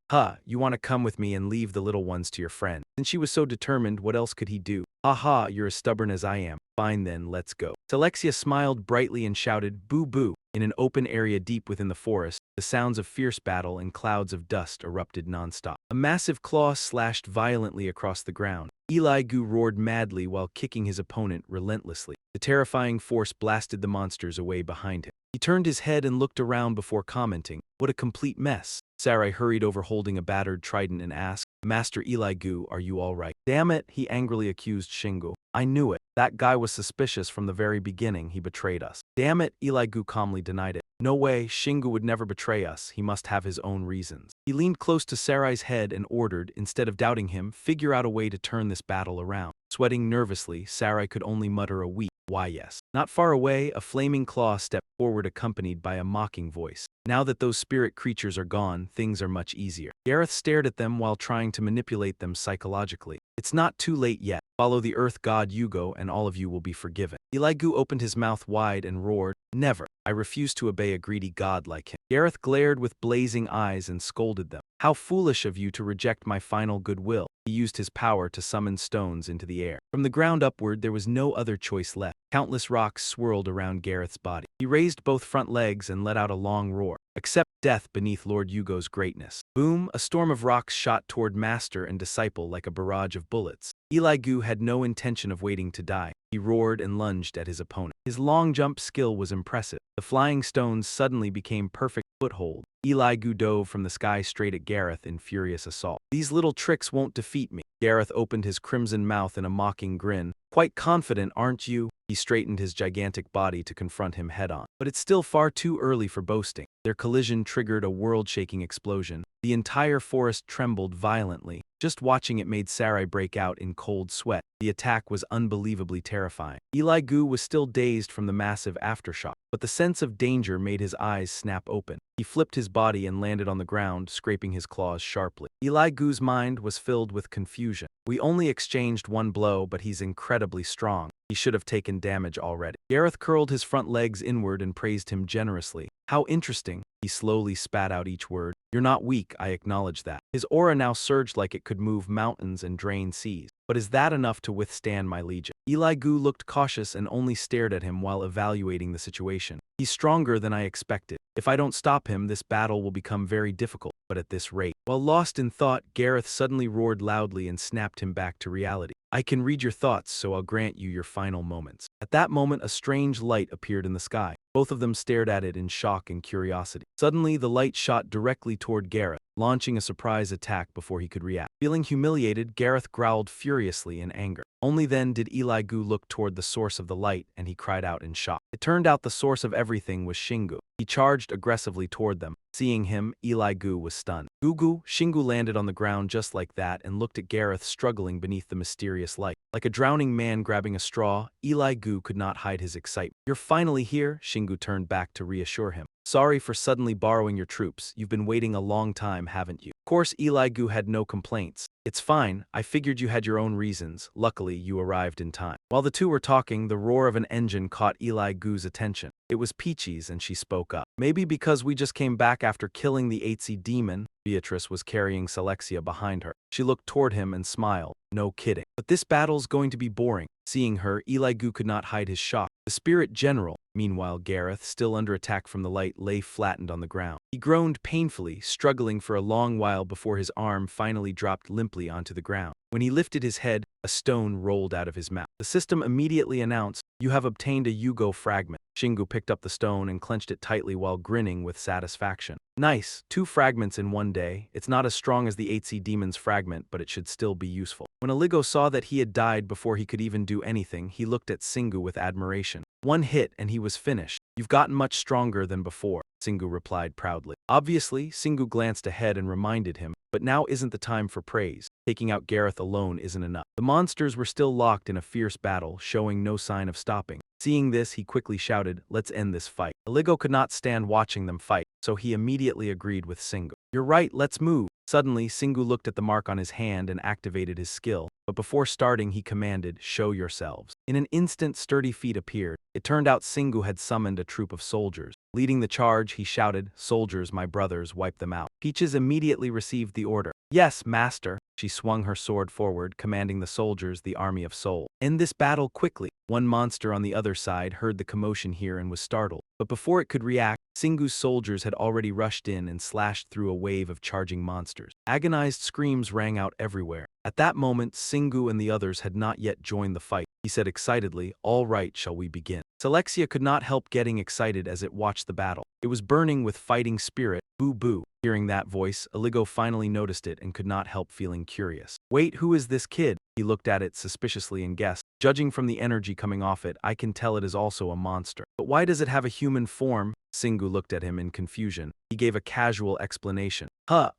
You want to come with me and leave the little ones to your friend. Since she was so determined, what else could he do? You're as stubborn as I am. Fine then, let's go. Selexia smiled brightly and shouted, Boo-Boo. In an open area deep within the forest, the sounds of fierce battle and clouds of dust erupted nonstop. A massive claw slashed violently across the ground. Eli Gu roared madly while kicking his opponent relentlessly. The terrifying force blasted the monsters away behind him. He turned his head and looked around before commenting, What a complete mess. Sarai hurried over holding a battered trident and asked, Master Eli Gu, are you all right? Damn it, he angrily accused Shingu. I knew it. That guy was suspicious from the very beginning. He betrayed us. Damn it, Eli Gu calmly denied it. No way, Shingu would never betray us. He must have his own reasons. He leaned close to Sarai's head and ordered, instead of doubting him, figure out a way to turn this battle around. Sweating nervously, Sarai could only mutter a weak, why yes. Not far away, a flaming claw stepped forward accompanied by a mocking voice. Now that those spirit creatures are gone, things are much easier. Gareth stared at them while trying to manipulate them psychologically. It's not too late yet. Follow the earth god Yugo and all of you will be forgiven. Eli Gu opened his mouth wide and roared, Never. I refuse to obey a greedy god like him. Gareth glared with blazing eyes and scolded them. How foolish of you to reject my final goodwill. He used his power to summon stones into the air. From the ground upward, there was no other choice left. Countless rocks swirled around Gareth's body. He raised both front legs and let out a long roar. Accept death beneath Lord Yugo's greatness. Boom! A storm of rocks shot toward master and disciple like a barrage of bullets. Eli Gu had no intention of waiting to die. He roared and lunged at his opponent. His long jump skill was impressive. The flying stones suddenly became perfect foothold. Eli Gu dove from the sky straight at Gareth in furious assault. These little tricks won't defeat me. Gareth opened his crimson mouth in a mocking grin. Quite confident, aren't you? He straightened his gigantic body to confront him head-on. But it's still far too early for boasting. Their collision triggered a world-shaking explosion. The entire forest trembled violently. Just watching it made Sarai break out in cold sweat. The attack was unbelievably terrifying. Eli Gu was still dazed from the massive aftershock, but the sense of danger made his eyes snap open. He flipped his body and landed on the ground, scraping his claws sharply. Eli Gu's mind was filled with confusion. We only exchanged one blow, but he's incredibly strong. He should have taken damage already. Gareth curled his front legs inward and praised him generously. How interesting. He slowly spat out each word. You're not weak, I acknowledge that. His aura now surged like it could move mountains and drain seas. But is that enough to withstand my legion? Eli Gu looked cautious and only stared at him while evaluating the situation. He's stronger than I expected. If I don't stop him, this battle will become very difficult, but at this rate. While lost in thought, Gareth suddenly roared loudly and snapped him back to reality. I can read your thoughts, so I'll grant you your final moments. At that moment, a strange light appeared in the sky. Both of them stared at it in shock and curiosity. Suddenly, the light shot directly toward Gareth, launching a surprise attack before he could react. Feeling humiliated, Gareth growled furiously in anger. Only then did Eli Gu look toward the source of the light, and he cried out in shock. It turned out the source of everything was Shingu. He charged aggressively toward them. Seeing him, Eli Gu was stunned. Gugu, Shingu landed on the ground just like that and looked at Gareth struggling beneath the mysterious light. Like a drowning man grabbing a straw, Eli Gu could not hide his excitement. You're finally here, Shingu turned back to reassure him. Sorry for suddenly borrowing your troops. You've been waiting a long time, haven't you? Of course, Eli Gu had no complaints. It's fine. I figured you had your own reasons. Luckily, you arrived in time. While the two were talking, the roar of an engine caught Eli Gu's attention. It was Peachy's and she spoke up. Maybe because we just came back after killing the 8C demon. Beatrice was carrying Celexia behind her. She looked toward him and smiled. No kidding. But this battle's going to be boring. Seeing her, Eli Gu could not hide his shock. The spirit general, meanwhile Gareth, still under attack from the light, lay flattened on the ground. He groaned painfully, struggling for a long while before his arm finally dropped limply onto the ground. When he lifted his head, a stone rolled out of his mouth. The system immediately announced, "You have obtained a Yugo fragment." Shingu picked up the stone and clenched it tightly while grinning with satisfaction. Nice, 2 fragments in one day. It's not as strong as the 8C demon's fragment, but it should still be useful. When Aligo saw that he had died before he could even do anything, he looked at Singu with admiration. One hit and he was finished. You've gotten much stronger than before, Singu replied proudly. Obviously, Singu glanced ahead and reminded him, but now isn't the time for praise. Taking out Gareth alone isn't enough. The monsters were still locked in a fierce battle, showing no sign of stopping. Seeing this, he quickly shouted, "Let's end this fight." Aligo could not stand watching them fight, so he immediately agreed with Singu. You're right, let's move. Suddenly, Singu looked at the mark on his hand and activated his skill, but before starting he commanded, "Show yourselves." In an instant, sturdy feet appeared. It turned out Singu had summoned a troop of soldiers. Leading the charge, he shouted, "Soldiers, my brothers, wipe them out." Peaches immediately received the order. "Yes, master." She swung her sword forward, commanding the soldiers, the army of Soul. "End this battle quickly." One monster on the other side heard the commotion here and was startled. But before it could react, Singu's soldiers had already rushed in and slashed through a wave of charging monsters. Agonized screams rang out everywhere. At that moment, Singu and the others had not yet joined the fight. He said excitedly, "All right, shall we begin?" Celexia could not help getting excited as it watched the battle. It was burning with fighting spirit. Boo boo. Hearing that voice, Aligo finally noticed it and could not help feeling curious. Wait, who is this kid? He looked at it suspiciously and guessed. Judging from the energy coming off it, I can tell it is also a monster. But why does it have a human form? Singu looked at him in confusion. He gave a casual explanation.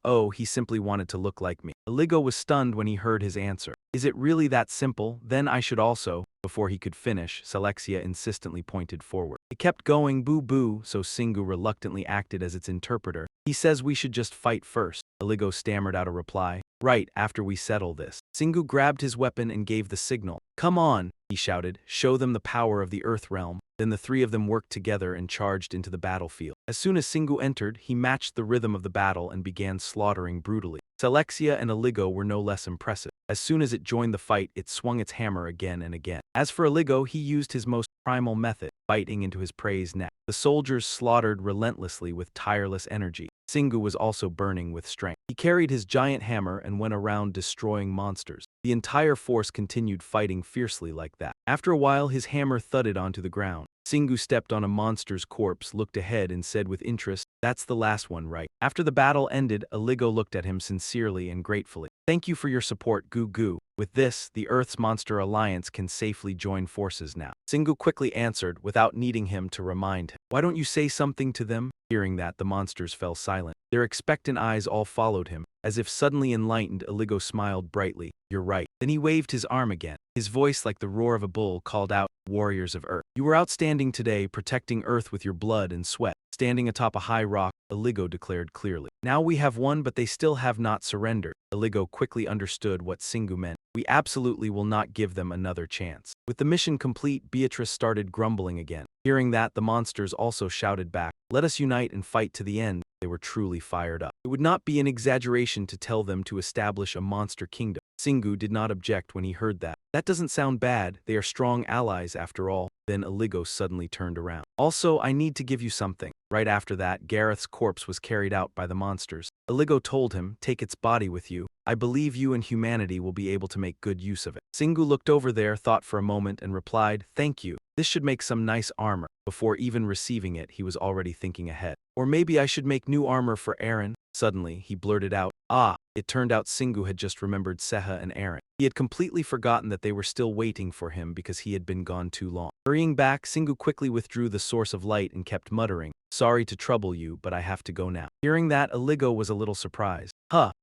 Oh, he simply wanted to look like me. Aligo was stunned when he heard his answer. Is it really that simple? Then I should also. Before he could finish, Celexia insistently pointed forward. It kept going boo boo, so Singu reluctantly acted as its interpreter. He says we should just fight first. Aligo stammered out a reply. Right after we settle this. Singu grabbed his weapon and gave the signal. Come on, he shouted, show them the power of the Earth realm. Then the three of them worked together and charged into the battlefield. As soon as Singu entered, he matched the rhythm of the battle and began slaughtering brutally. Selexia and Aligo were no less impressive. As soon as it joined the fight, it swung its hammer again and again. As for Aligo, he used his most primal method, biting into his prey's neck. The soldiers slaughtered relentlessly with tireless energy. Singu was also burning with strength. He carried his giant hammer and went around destroying monsters. The entire force continued fighting fiercely like that. After a while, his hammer thudded onto the ground. Singu stepped on a monster's corpse, looked ahead, and said with interest, "That's the last one, right?" After the battle ended, Aligo looked at him sincerely and gratefully. "Thank you for your support, Goo Goo. With this, the Earth's Monster Alliance can safely join forces now." Singu quickly answered, without needing him to remind him. "Why don't you say something to them?" Hearing that, the monsters fell silent. Their expectant eyes all followed him. As if suddenly enlightened, Aligo smiled brightly. "You're right." Then he waved his arm again. His voice, like the roar of a bull, called out, "Warriors of Earth. You were outstanding today, protecting Earth with your blood and sweat." Standing atop a high rock, Aligo declared clearly. "Now we have won, but they still have not surrendered." Aligo quickly understood what Singu meant. "We absolutely will not give them another chance." With the mission complete, Beatrice started grumbling again. Hearing that, the monsters also shouted back, "Let us unite and fight to the end." They were truly fired up. It would not be an exaggeration to tell them to establish a monster kingdom. Singu did not object when he heard that. "That doesn't sound bad. They are strong allies after all." Then Aligo suddenly turned around. "Also, I need to give you something." Right after that, Gareth's corpse was carried out by the monsters. Aligo told him, "Take its body with you. I believe you and humanity will be able to make good use of it." Singu looked over there, thought for a moment, and replied, "Thank you. This should make some nice armor." Before even receiving it, he was already thinking ahead. "Or maybe I should make new armor for Eren." Suddenly, he blurted out, "Ah!" It turned out Singu had just remembered Seha and Eren. He had completely forgotten that they were still waiting for him because he had been gone too long. Hurrying back, Singu quickly withdrew the source of light and kept muttering, "Sorry to trouble you, but I have to go now." Hearing that, Aligo was a little surprised.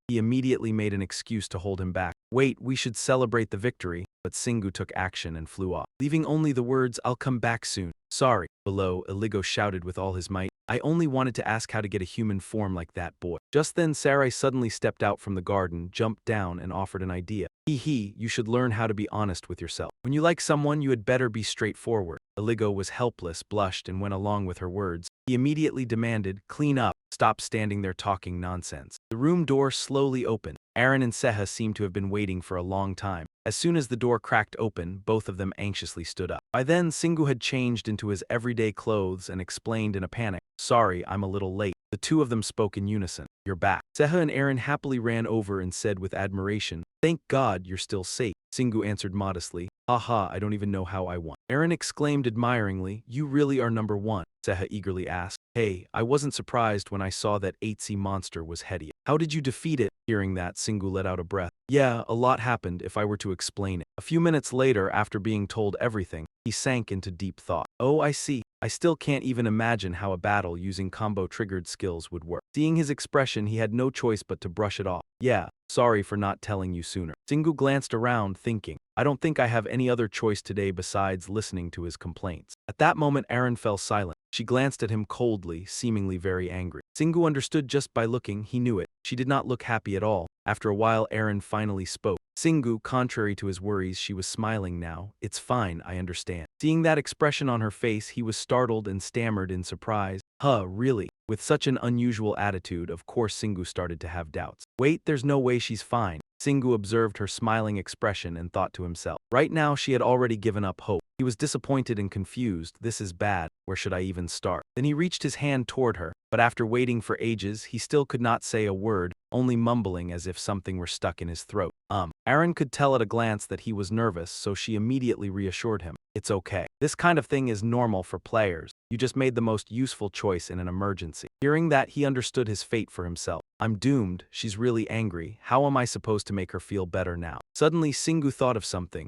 He immediately made an excuse to hold him back. "Wait, we should celebrate the victory." But Singu took action and flew off, leaving only the words, "I'll come back soon." "Sorry." Below, Aligo shouted with all his might, "I only wanted to ask how to get a human form like that boy." Just then Sarai suddenly stepped out from the garden, jumped down, and offered an idea. You should learn how to be honest with yourself. When you like someone, you had better be straightforward." Aligo was helpless, blushed, and went along with her words. He immediately demanded, "Clean up. Stop standing there talking nonsense." The room door slowly opened. Eren and Seha seemed to have been waiting for a long time. As soon as the door cracked open, both of them anxiously stood up. By then, Singu had changed into his everyday clothes and explained in a panic, "Sorry, I'm a little late." The two of them spoke in unison. "You're back." Seha and Eren happily ran over and said with admiration, "Thank God you're still safe." Singu answered modestly, "Haha, I don't even know how I won." Eren exclaimed admiringly, "You really are number one." Seha eagerly asked, "Hey, I wasn't surprised when I saw that 8C monster was Hedia. How did you defeat it?" Hearing that, Singu let out a breath. "Yeah, a lot happened if I were to explain it." A few minutes later, after being told everything, he sank into deep thought. "Oh, I see. I still can't even imagine how a battle using combo-triggered skills would work." Seeing his expression, he had no choice but to brush it off. "Yeah, sorry for not telling you sooner." Singu glanced around, thinking, "I don't think I have any other choice today besides listening to his complaints." At that moment, Eren fell silent. She glanced at him coldly, seemingly very angry. Singu understood just by looking, he knew it. She did not look happy at all. After a while, Eren finally spoke. Singu, contrary to his worries, she was smiling now. "It's fine, I understand." Seeing that expression on her face, he was startled and stammered in surprise. Really?" With such an unusual attitude, of course Singu started to have doubts. "Wait, there's no way she's fine." Singu observed her smiling expression and thought to himself. Right now she had already given up hope. He was disappointed and confused. This is bad. Where should I even start? Then he reached his hand toward her, but after waiting for ages, he still could not say a word, only mumbling as if something were stuck in his throat. Eren could tell at a glance that he was nervous, so she immediately reassured him. "It's okay. This kind of thing is normal for players. You just made the most useful choice in an emergency." Hearing that, he understood his fate for himself. "I'm doomed. She's really angry. How am I supposed to make her feel better now?" Suddenly, Singu thought of something.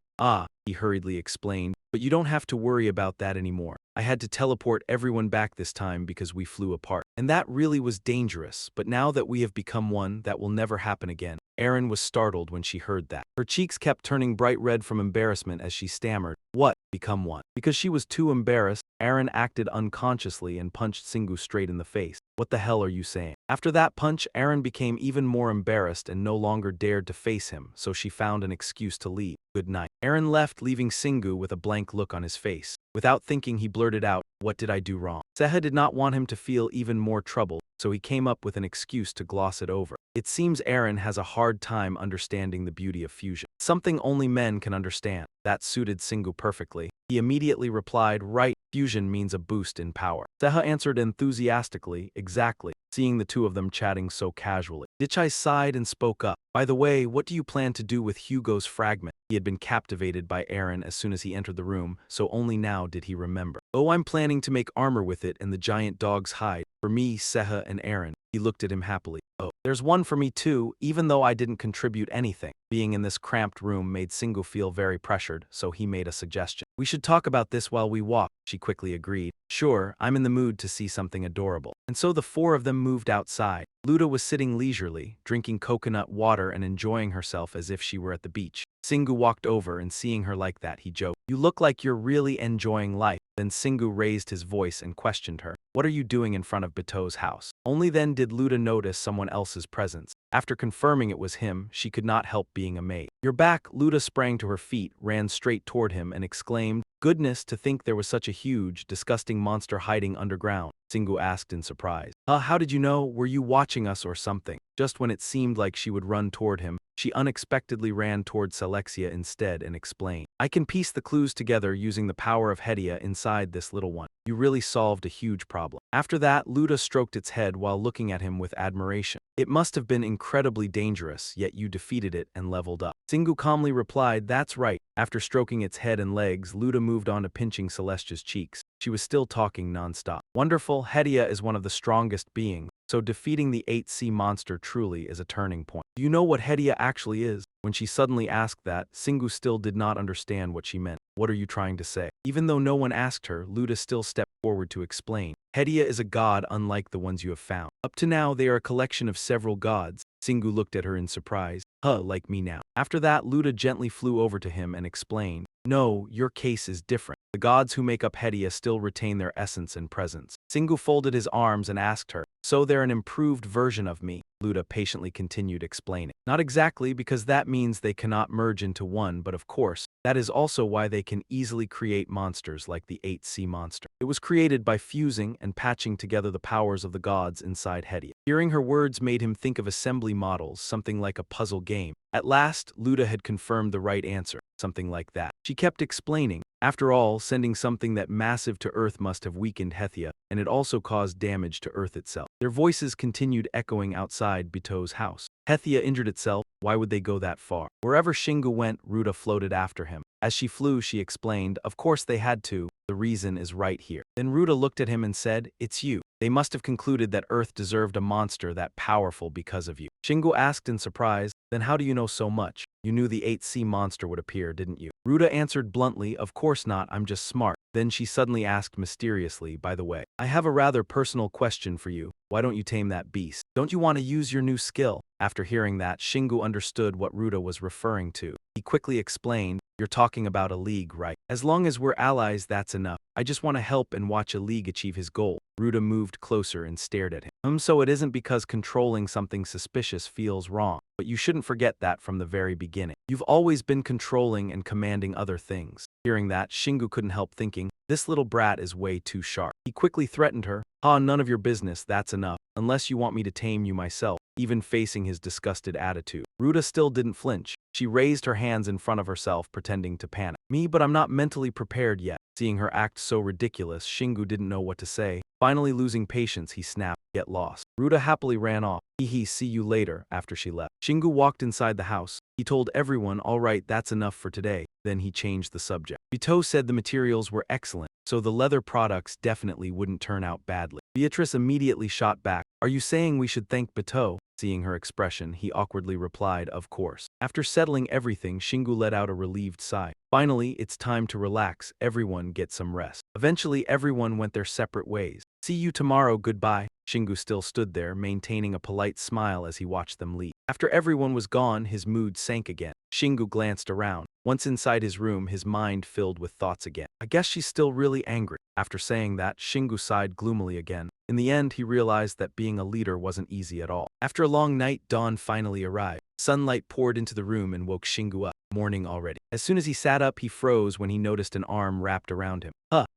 He hurriedly explained, "But you don't have to worry about that anymore. I had to teleport everyone back this time because we flew apart. And that really was dangerous, but now that we have become one, that will never happen again." Eren was startled when she heard that. Her cheeks kept turning bright red from embarrassment as she stammered, "What? Become one?" Because she was too embarrassed, Eren acted unconsciously and punched Singu straight in the face. "What the hell are you saying?" After that punch, Aaron became even more embarrassed and no longer dared to face him, so she found an excuse to leave. Good night. Aaron left, leaving Singu with a blank look on his face. Without thinking, he blurted out, "What did I do wrong?" Seha did not want him to feel even more troubled, so he came up with an excuse to gloss it over. It seems Aaron has a hard time understanding the beauty of fusion. Something only men can understand. That suited Singu perfectly. He immediately replied, "Right, fusion means a boost in power." Seha answered enthusiastically, "Exactly," seeing the two of them chatting so casually. Dichai sighed and spoke up. "By the way, what do you plan to do with Hugo's fragment?" He had been captivated by Aaron as soon as he entered the room, so only now did he remember. "Oh, I'm planning to make armor with it and the giant dog's hide. For me, Seha, and Aaron." He looked at him happily. "Oh, there's one for me too, even though I didn't contribute anything." Being in this cramped room made Singu feel very pressured, so he made a suggestion. "We should talk about this while we walk," she quickly agreed. "Sure, I'm in the mood to see something adorable." And so the four of them moved outside. Luda was sitting leisurely, drinking coconut water and enjoying herself as if she were at the beach. Singu walked over and seeing her like that, he joked, "You look like you're really enjoying life." Then Singu raised his voice and questioned her, "What are you doing in front of Bato's house?" Only then did Luda notice someone else's presence. After confirming it was him, she could not help being amazed. "You're back." Luda sprang to her feet, ran straight toward him and exclaimed, "Goodness, to think there was such a huge, disgusting monster hiding underground." Singu asked in surprise, How did you know? Were you watching us or something?" Just when it seemed like she would run toward him, she unexpectedly ran toward Selexia instead and explained, "I can piece the clues together using the power of Hedia inside this little one. You really solved a huge problem." After that, Luda stroked its head while looking at him with admiration. "It must have been incredibly dangerous, yet you defeated it and leveled up." Singu calmly replied, "That's right." After stroking its head and legs, Luda moved on to pinching Celestia's cheeks. She was still talking non-stop. "Wonderful, Hedia is one of the strongest beings, so defeating the 8C monster truly is a turning point. Do you know what Hedia actually is?" When she suddenly asked that, Singu still did not understand what she meant. "What are you trying to say?" Even though no one asked her, Luda still stepped forward to explain. "Hedia is a god unlike the ones you have found. Up to now, they are a collection of several gods." Singu looked at her in surprise. Like me now." After that, Luda gently flew over to him and explained, "No, your case is different. The gods who make up Hedia still retain their essence and presence." Singu folded his arms and asked her, "So they're an improved version of me?" Luda patiently continued explaining. "Not exactly, because that means they cannot merge into one, but of course, that is also why they can easily create monsters like the 8C monster. It was created by fusing and patching together the powers of the gods inside Hedia." Hearing her words made him think of assembly models, something like a puzzle game. At last, Luda had confirmed the right answer, something like that. She kept explaining, "After all, sending something that massive to Earth must have weakened Hethia, and it also caused damage to Earth itself." Their voices continued echoing outside Bito's house. "Hethia injured itself, why would they go that far?" Wherever Shingu went, Ruta floated after him. As she flew, she explained, "Of course they had to, the reason is right here." Then Ruta looked at him and said, "It's you. They must have concluded that Earth deserved a monster that powerful because of you." Shingu asked in surprise, "Then how do you know so much? You knew the 8C monster would appear, didn't you?" Ruta answered bluntly, "Of course not, I'm just smart." Then she suddenly asked mysteriously, "By the way, I have a rather personal question for you. Why don't you tame that beast? Don't you want to use your new skill?" After hearing that, Shingu understood what Ruta was referring to. He quickly explained, "You're talking about a league, right? As long as we're allies, that's enough. I just want to help and watch a league achieve his goal." Ruta moved closer and stared at him. So it isn't because controlling something suspicious feels wrong, but you shouldn't forget that from the very beginning. You've always been controlling and commanding other things." Hearing that, Shingu couldn't help thinking, "This little brat is way too sharp." He quickly threatened her, None of your business, that's enough, unless you want me to tame you myself." Even facing his disgusted attitude, Ruta still didn't flinch. She raised her hands in front of herself, pretending to panic. "Me, but I'm not mentally prepared yet." Seeing her act so ridiculous, Shingu didn't know what to say. Finally losing patience, he snapped, "Get lost." Ruta happily ran off. See you later," after she left. Shingu walked inside the house. He told everyone, "All right, that's enough for today." Then he changed the subject. Bito said the materials were excellent, so the leather products definitely wouldn't turn out badly. Beatrice immediately shot back, "Are you saying we should thank Bito?" Seeing her expression, he awkwardly replied, "Of course." After settling everything, Shingu let out a relieved sigh. Finally, it's time to relax, everyone get some rest. Eventually, everyone went their separate ways. "See you tomorrow, goodbye." Shingu still stood there, maintaining a polite smile as he watched them leave. After everyone was gone, his mood sank again. Shingu glanced around. Once inside his room, his mind filled with thoughts again. "I guess she's still really angry." After saying that, Shingu sighed gloomily again. In the end, he realized that being a leader wasn't easy at all. After a long night, dawn finally arrived. Sunlight poured into the room and woke Shingu up. Morning already. As soon as he sat up, he froze when he noticed an arm wrapped around him.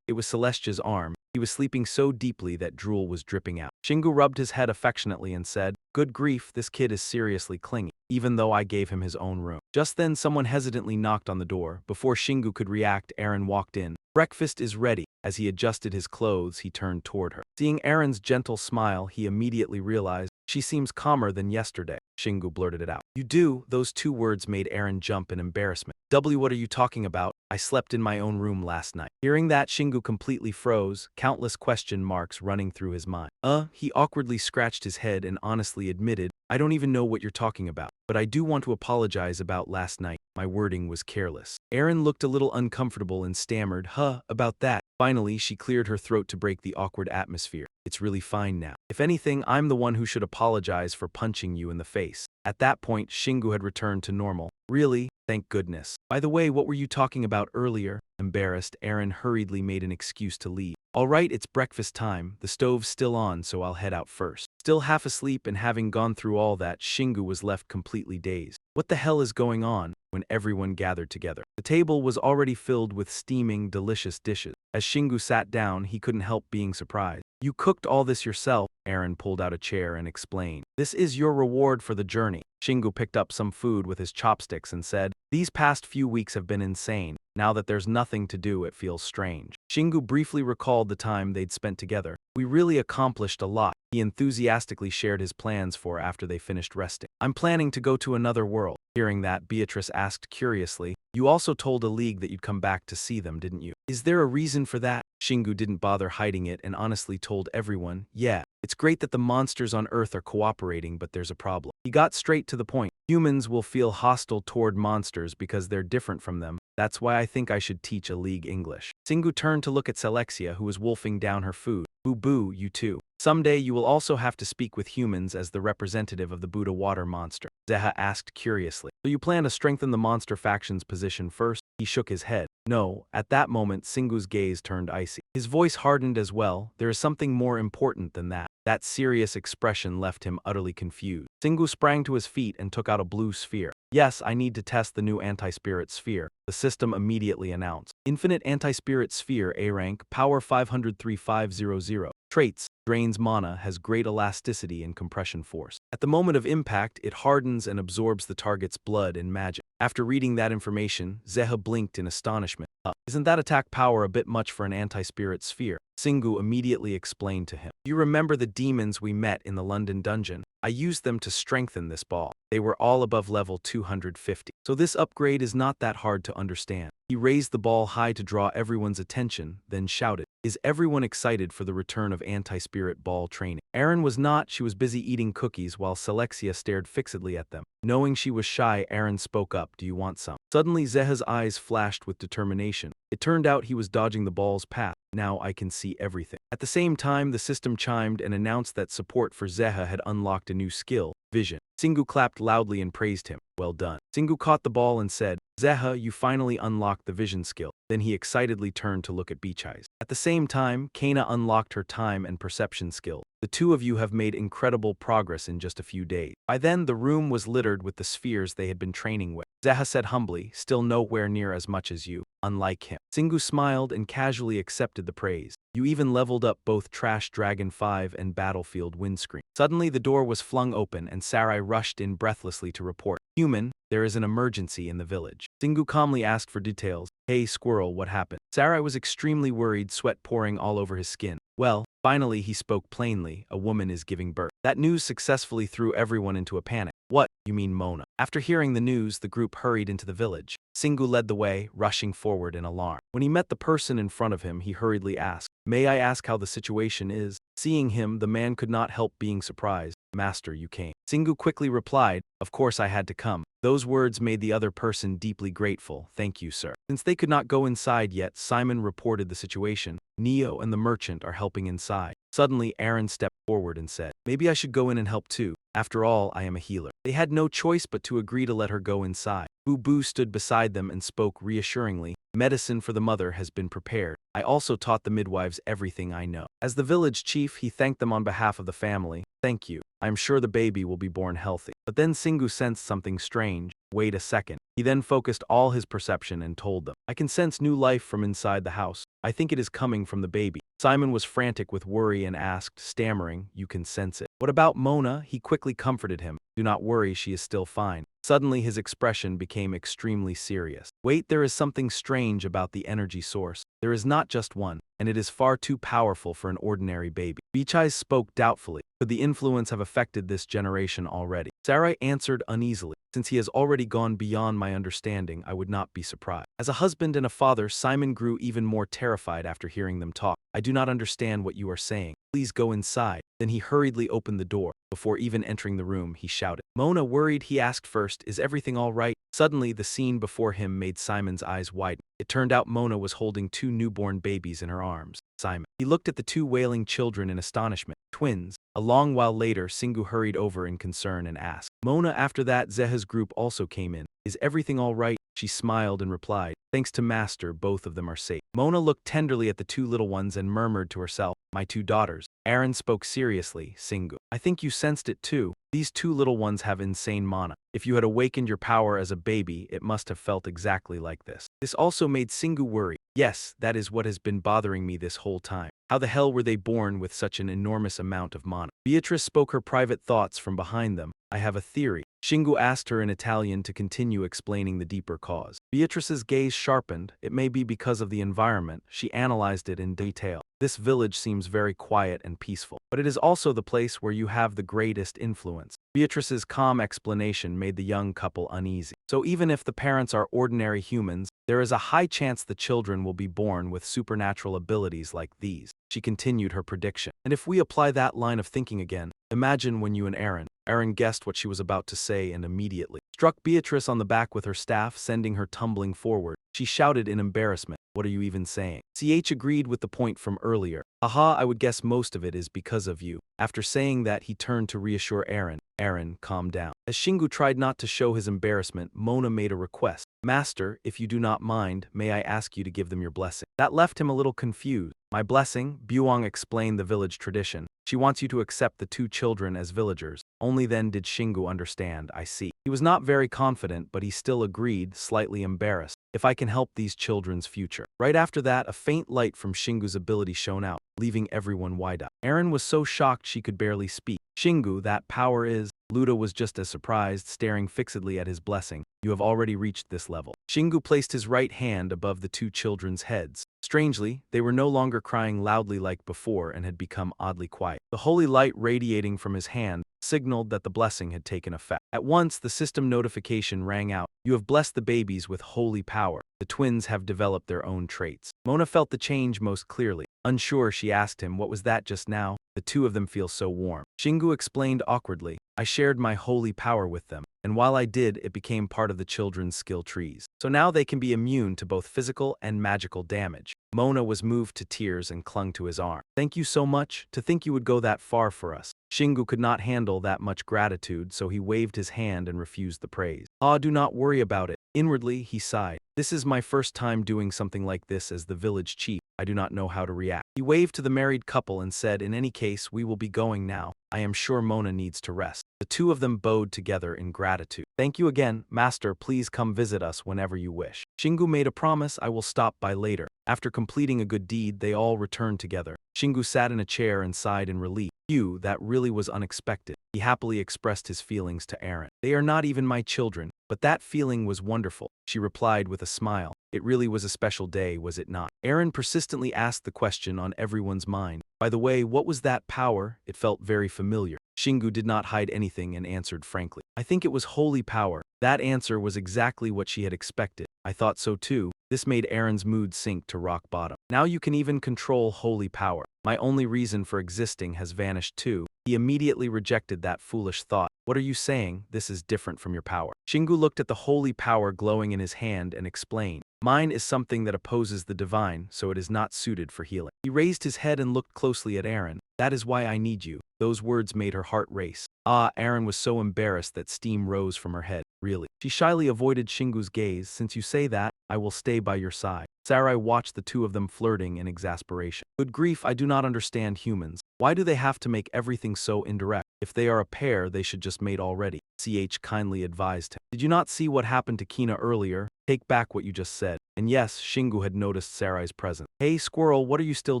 It was Celestia's arm. He was sleeping so deeply that drool was dripping out. Shingu rubbed his head affectionately and said, "Good grief, this kid is seriously clingy, even though I gave him his own room." Just then, someone hesitantly knocked on the door. Before Shingu could react, Aaron walked in. "Breakfast is ready." As he adjusted his clothes, he turned toward her. Seeing Aaron's gentle smile, he immediately realized, "She seems calmer than yesterday." Shingu blurted it out. "You do?" Those two words made Aaron jump in embarrassment. What are you talking about? I slept in my own room last night." Hearing that, Shingu completely froze, countless question marks running through his mind. He awkwardly scratched his head and honestly admitted, "I don't even know what you're talking about, but I do want to apologize about last night. My wording was careless." Aaron looked a little uncomfortable and stammered, about that." Finally, she cleared her throat to break the awkward atmosphere. "It's really fine now. If anything, I'm the one who should apologize for punching you in the face." At that point, Shingu had returned to normal. "Really? Thank goodness. By the way, what were you talking about earlier?" Embarrassed, Aaron hurriedly made an excuse to leave. "All right, it's breakfast time. The stove's still on, so I'll head out first." Still half asleep and having gone through all that, Shingu was left completely dazed. What the hell is going on? When everyone gathered together, the table was already filled with steaming, delicious dishes. As Shingu sat down, he couldn't help being surprised. "You cooked all this yourself?" Aaron pulled out a chair and explained. "This is your reward for the journey." Shingu picked up some food with his chopsticks and said, "These past few weeks have been insane. Now that there's nothing to do, it feels strange." Shingu briefly recalled the time they'd spent together. "We really accomplished a lot," he enthusiastically shared his plans for after they finished resting. "I'm planning to go to another world." Hearing that, Beatrice asked curiously, "You also told a league that you'd come back to see them, didn't you? Is there a reason for that?" Shingu didn't bother hiding it and honestly told everyone, "Yeah, it's great that the monsters on Earth are cooperating, but there's a problem." He got straight to the point. "Humans will feel hostile toward monsters because they're different from them. That's why I think I should teach a league English." Shingu turned to look at Celexia, who was wolfing down her food. "Boo-boo, you too. Someday you will also have to speak with humans as the representative of the Buddha water monster." Zeha asked curiously. "So you plan to strengthen the monster faction's position first?" He shook his head. "No." At that moment, Singu's gaze turned icy. His voice hardened as well. "There is something more important than that." That serious expression left him utterly confused. Singu sprang to his feet and took out a blue sphere. "Yes, I need to test the new anti-spirit sphere," the system immediately announced. "Infinite anti-spirit sphere, A rank, power 500-3500. Traits: drains mana, has great elasticity and compression force. At the moment of impact, it hardens and absorbs the target's blood and magic." After reading that information, Zeha blinked in astonishment. Isn't that attack power a bit much for an anti-spirit sphere?" Singu immediately explained to him. "Do you remember the demons we met in the London dungeon? I used them to strengthen this ball. They were all above level 250. So this upgrade is not that hard to understand." He raised the ball high to draw everyone's attention, then shouted, "Is everyone excited for the return of anti-spirit ball training?" Aaron was not. She was busy eating cookies while Celexia stared fixedly at them. Knowing she was shy, Aaron spoke up, "Do you want some?" Suddenly, Zeha's eyes flashed with determination. It turned out he was dodging the ball's path. "Now I can see everything." At the same time, the system chimed and announced that support for Zeha had unlocked a new skill, Vision. Singu clapped loudly and praised him. "Well done." Singu caught the ball and said, "Zeha, you finally unlocked the vision skill." Then he excitedly turned to look at Beacheyes. At the same time, Kana unlocked her time and perception skill. "The two of you have made incredible progress in just a few days." By then, the room was littered with the spheres they had been training with. Zeha said humbly, "Still nowhere near as much as you." Unlike him, Singu smiled and casually accepted the praise. "You even leveled up both Trash Dragon 5 and Battlefield Windscreen." Suddenly, the door was flung open and Sarai rushed in breathlessly to report, "Human, there is an emergency in the village." Singu calmly asked for details. "Hey, Squirrel, what happened?" Sarai was extremely worried, sweat pouring all over his skin. "Well," finally he spoke plainly, "a woman is giving birth." That news successfully threw everyone into a panic. "What? You mean Mona?" After hearing the news, the group hurried into the village. Singu led the way, rushing forward in alarm. When he met the person in front of him, he hurriedly asked, "May I ask how the situation is?" Seeing him, the man could not help being surprised. "Master, you came." Singu quickly replied, "Of course I had to come." Those words made the other person deeply grateful. "Thank you, sir." Since they could not go inside yet, Simon reported the situation. Neo and the merchant are helping inside. Suddenly, Aaron stepped forward and said, "Maybe I should go in and help too. After all, I am a healer." They had no choice but to agree to let her go inside. Boo Boo stood beside them and spoke reassuringly, "Medicine for the mother has been prepared. I also taught the midwives everything I know." As the village chief, he thanked them on behalf of the family. Thank you. I am sure the baby will be born healthy. But then Singu sensed something strange. Wait a second. He then focused all his perception and told them, I can sense new life from inside the house. I think it is coming from the baby. Simon was frantic with worry and asked, stammering, you can sense it. What about Mona? He quickly comforted him. Do not worry, she is still fine. Suddenly his expression became extremely serious. Wait, there is something strange about the energy source. There is not just one, and it is far too powerful for an ordinary baby. Beechai spoke doubtfully. Could the influence have affected this generation already? Sarai answered uneasily. Since he has already gone beyond my understanding, I would not be surprised. As a husband and a father, Simon grew even more terrified after hearing them talk. I do not understand what you are saying. Please go inside. Then he hurriedly opened the door. Before even entering the room, he shouted. Mona, worried, he asked first, is everything all right? Suddenly, the scene before him made Simon's eyes widen. It turned out Mona was holding two newborn babies in her arms. Simon. He looked at the two wailing children in astonishment. Twins. A long while later, Singu hurried over in concern and asked. Mona, after that, Zeha's group also came in. Is everything all right? She smiled and replied, thanks to Master, both of them are safe. Mona looked tenderly at the two little ones and murmured to herself, my two daughters. Aaron spoke seriously, Singu. I think you sensed it too. These two little ones have insane mana. If you had awakened your power as a baby, it must have felt exactly like this. This also made Singu worry. Yes, that is what has been bothering me this whole time. How the hell were they born with such an enormous amount of mana? Beatrice spoke her private thoughts from behind them. I have a theory. Shingu asked her in Italian to continue explaining the deeper cause. Beatrice's gaze sharpened. It may be because of the environment. She analyzed it in detail. This village seems very quiet and peaceful, but it is also the place where you have the greatest influence. Beatrice's calm explanation made the young couple uneasy. So even if the parents are ordinary humans, there is a high chance the children will be born with supernatural abilities like these. She continued her prediction. And if we apply that line of thinking again, imagine when you and Aaron. Aaron guessed what she was about to say and immediately struck Beatrice on the back with her staff, sending her tumbling forward. She shouted in embarrassment, what are you even saying? CH agreed with the point from earlier. Haha, I would guess most of it is because of you. After saying that, he turned to reassure Aaron. Aaron, calm down. As Shingu tried not to show his embarrassment, Mona made a request. Master, if you do not mind, may I ask you to give them your blessing? That left him a little confused. My blessing? Buong explained the village tradition. She wants you to accept the two children as villagers. Only then did Shingu understand, I see. He was not very confident, but he still agreed, slightly embarrassed. If I can help these children's future. Right after that, a faint light from Shingu's ability shone out, leaving everyone wide-eyed. Aaron was so shocked she could barely speak. Shingu, that power is... Luda was just as surprised, staring fixedly at his blessing. You have already reached this level. Shingu placed his right hand above the two children's heads. Strangely, they were no longer crying loudly like before and had become oddly quiet. The holy light radiating from his hand signaled that the blessing had taken effect. At once, the system notification rang out. You have blessed the babies with holy power. The twins have developed their own traits. Mona felt the change most clearly. Unsure, she asked him, what was that just now? The two of them feel so warm. Shingu explained awkwardly. I shared my holy power with them, and while I did, it became part of the children's skill trees. So now they can be immune to both physical and magical damage. Mona was moved to tears and clung to his arm. Thank you so much. To think you would go that far for us. Shingu could not handle that much gratitude, so he waved his hand and refused the praise. Ah, do not worry about it. Inwardly, he sighed. This is my first time doing something like this as the village chief. I do not know how to react. He waved to the married couple and said, in any case, we will be going now. I am sure Mona needs to rest. The two of them bowed together in gratitude. Thank you again, Master. Please come visit us whenever you wish. Shingu made a promise. I will stop by later. After completing a good deed, they all returned together. Shingu sat in a chair and sighed in relief. Phew, that really was unexpected. He happily expressed his feelings to Aaron. They are not even my children, but that feeling was wonderful. She replied with a smile. It really was a special day, was it not? Aaron persistently asked the question on everyone's mind. By the way, what was that power? It felt very familiar. Shingu did not hide anything and answered frankly. I think it was holy power. That answer was exactly what she had expected. I thought so too. This made Aaron's mood sink to rock bottom. Now you can even control holy power. My only reason for existing has vanished too. He immediately rejected that foolish thought. What are you saying? This is different from your power. Shingu looked at the holy power glowing in his hand and explained. Mine is something that opposes the divine, so it is not suited for healing. He raised his head and looked closely at Aaron. That is why I need you. Those words made her heart race. Ah, Aaron was so embarrassed that steam rose from her head. Really? She shyly avoided Shingu's gaze. Since you say that, I will stay by your side. Sarai watched the two of them flirting in exasperation. Good grief, I do not understand humans. Why do they have to make everything so indirect? If they are a pair, they should just mate already. CH kindly advised him. Did you not see what happened to Kina earlier? Take back what you just said. And yes, Shingu had noticed Sarai's presence. Hey, Squirrel, what are you still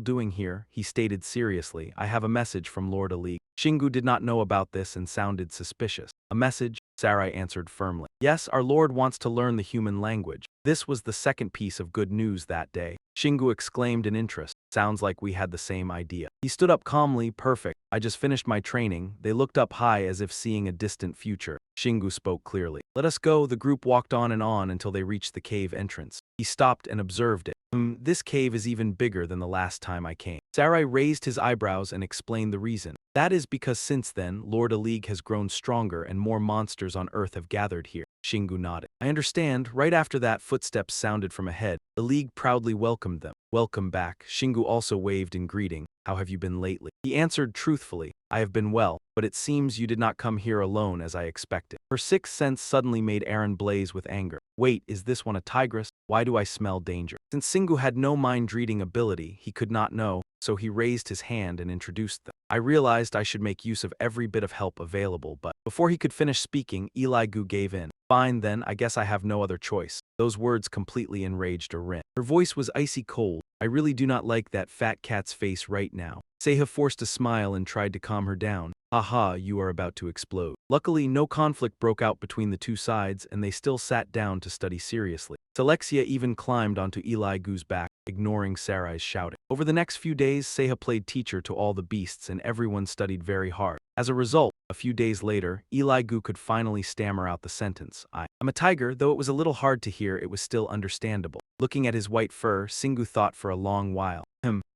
doing here? He stated seriously. I have a message from Lord Ali. Shingu did not know about this and sounded suspicious. A message? Sarai answered firmly. Yes, our Lord wants to learn the human language. This was the second piece of good news that day. Shingu exclaimed in interest. Sounds like we had the same idea. He stood up calmly. Perfect. I just finished my training. They looked up high as if seeing a distant future. Shingu spoke clearly. Let us go. The group walked on and on until they reached the cave entrance. He stopped and observed it. This cave is even bigger than the last time I came. Sarai raised his eyebrows and explained the reason. That is because since then, Lord Alig has grown stronger and more monsters on Earth have gathered here. Shingu nodded. I understand. Right after that, footsteps sounded from ahead. The League proudly welcomed them. Welcome back. Shingu also waved in greeting. How have you been lately? He answered truthfully. I have been well, but it seems you did not come here alone as I expected. Her sixth sense suddenly made Aaron blaze with anger. Wait, is this one a tigress? Why do I smell danger? Since Shingu had no mind-reading ability, he could not know, so he raised his hand and introduced them. I realized I should make use of every bit of help available, but before he could finish speaking, Eli Gu gave in. Fine then, I guess I have no other choice. Those words completely enraged Rin. Her voice was icy cold. I really do not like that fat cat's face right now. Seha forced a smile and tried to calm her down. Haha, you are about to explode. Luckily, no conflict broke out between the two sides and they still sat down to study seriously. Selexia even climbed onto Eli Gu's back, ignoring Sarai's shouting. Over the next few days, Seha played teacher to all the beasts and everyone studied very hard. As a result, a few days later, Eli Gu could finally stammer out the sentence, I'm a tiger. Though it was a little hard to hear, it was still understandable. Looking at his white fur, Shingu thought for a long while.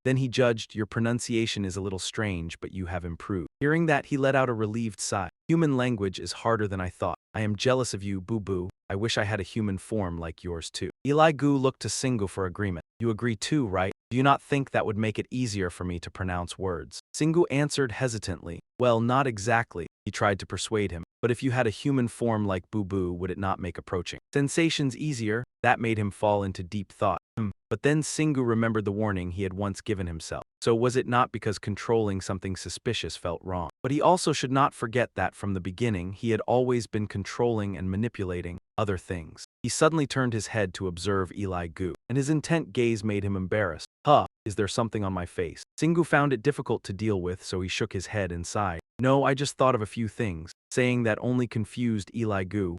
Then he judged, your pronunciation is a little strange, but you have improved. Hearing that, he let out a relieved sigh. Human language is harder than I thought. I am jealous of you, boo-boo. I wish I had a human form like yours too. Eli Gu looked to Shingu for agreement. You agree too, right? Do you not think that would make it easier for me to pronounce words? Shingu answered hesitantly. Well, not exactly. He tried to persuade him. But if you had a human form like boo-boo, would it not make approaching sensations easier? That made him fall into deep thought. But then Shingu remembered the warning he had once given himself. So was it not because controlling something suspicious felt wrong? But he also should not forget that from the beginning he had always been controlling and manipulating other things. He suddenly turned his head to observe Eli Gu, and his intent gaze made him embarrassed. Is there something on my face? Shingu found it difficult to deal with, so he shook his head and sighed. No, I just thought of a few things. Saying that only confused Eli Gu.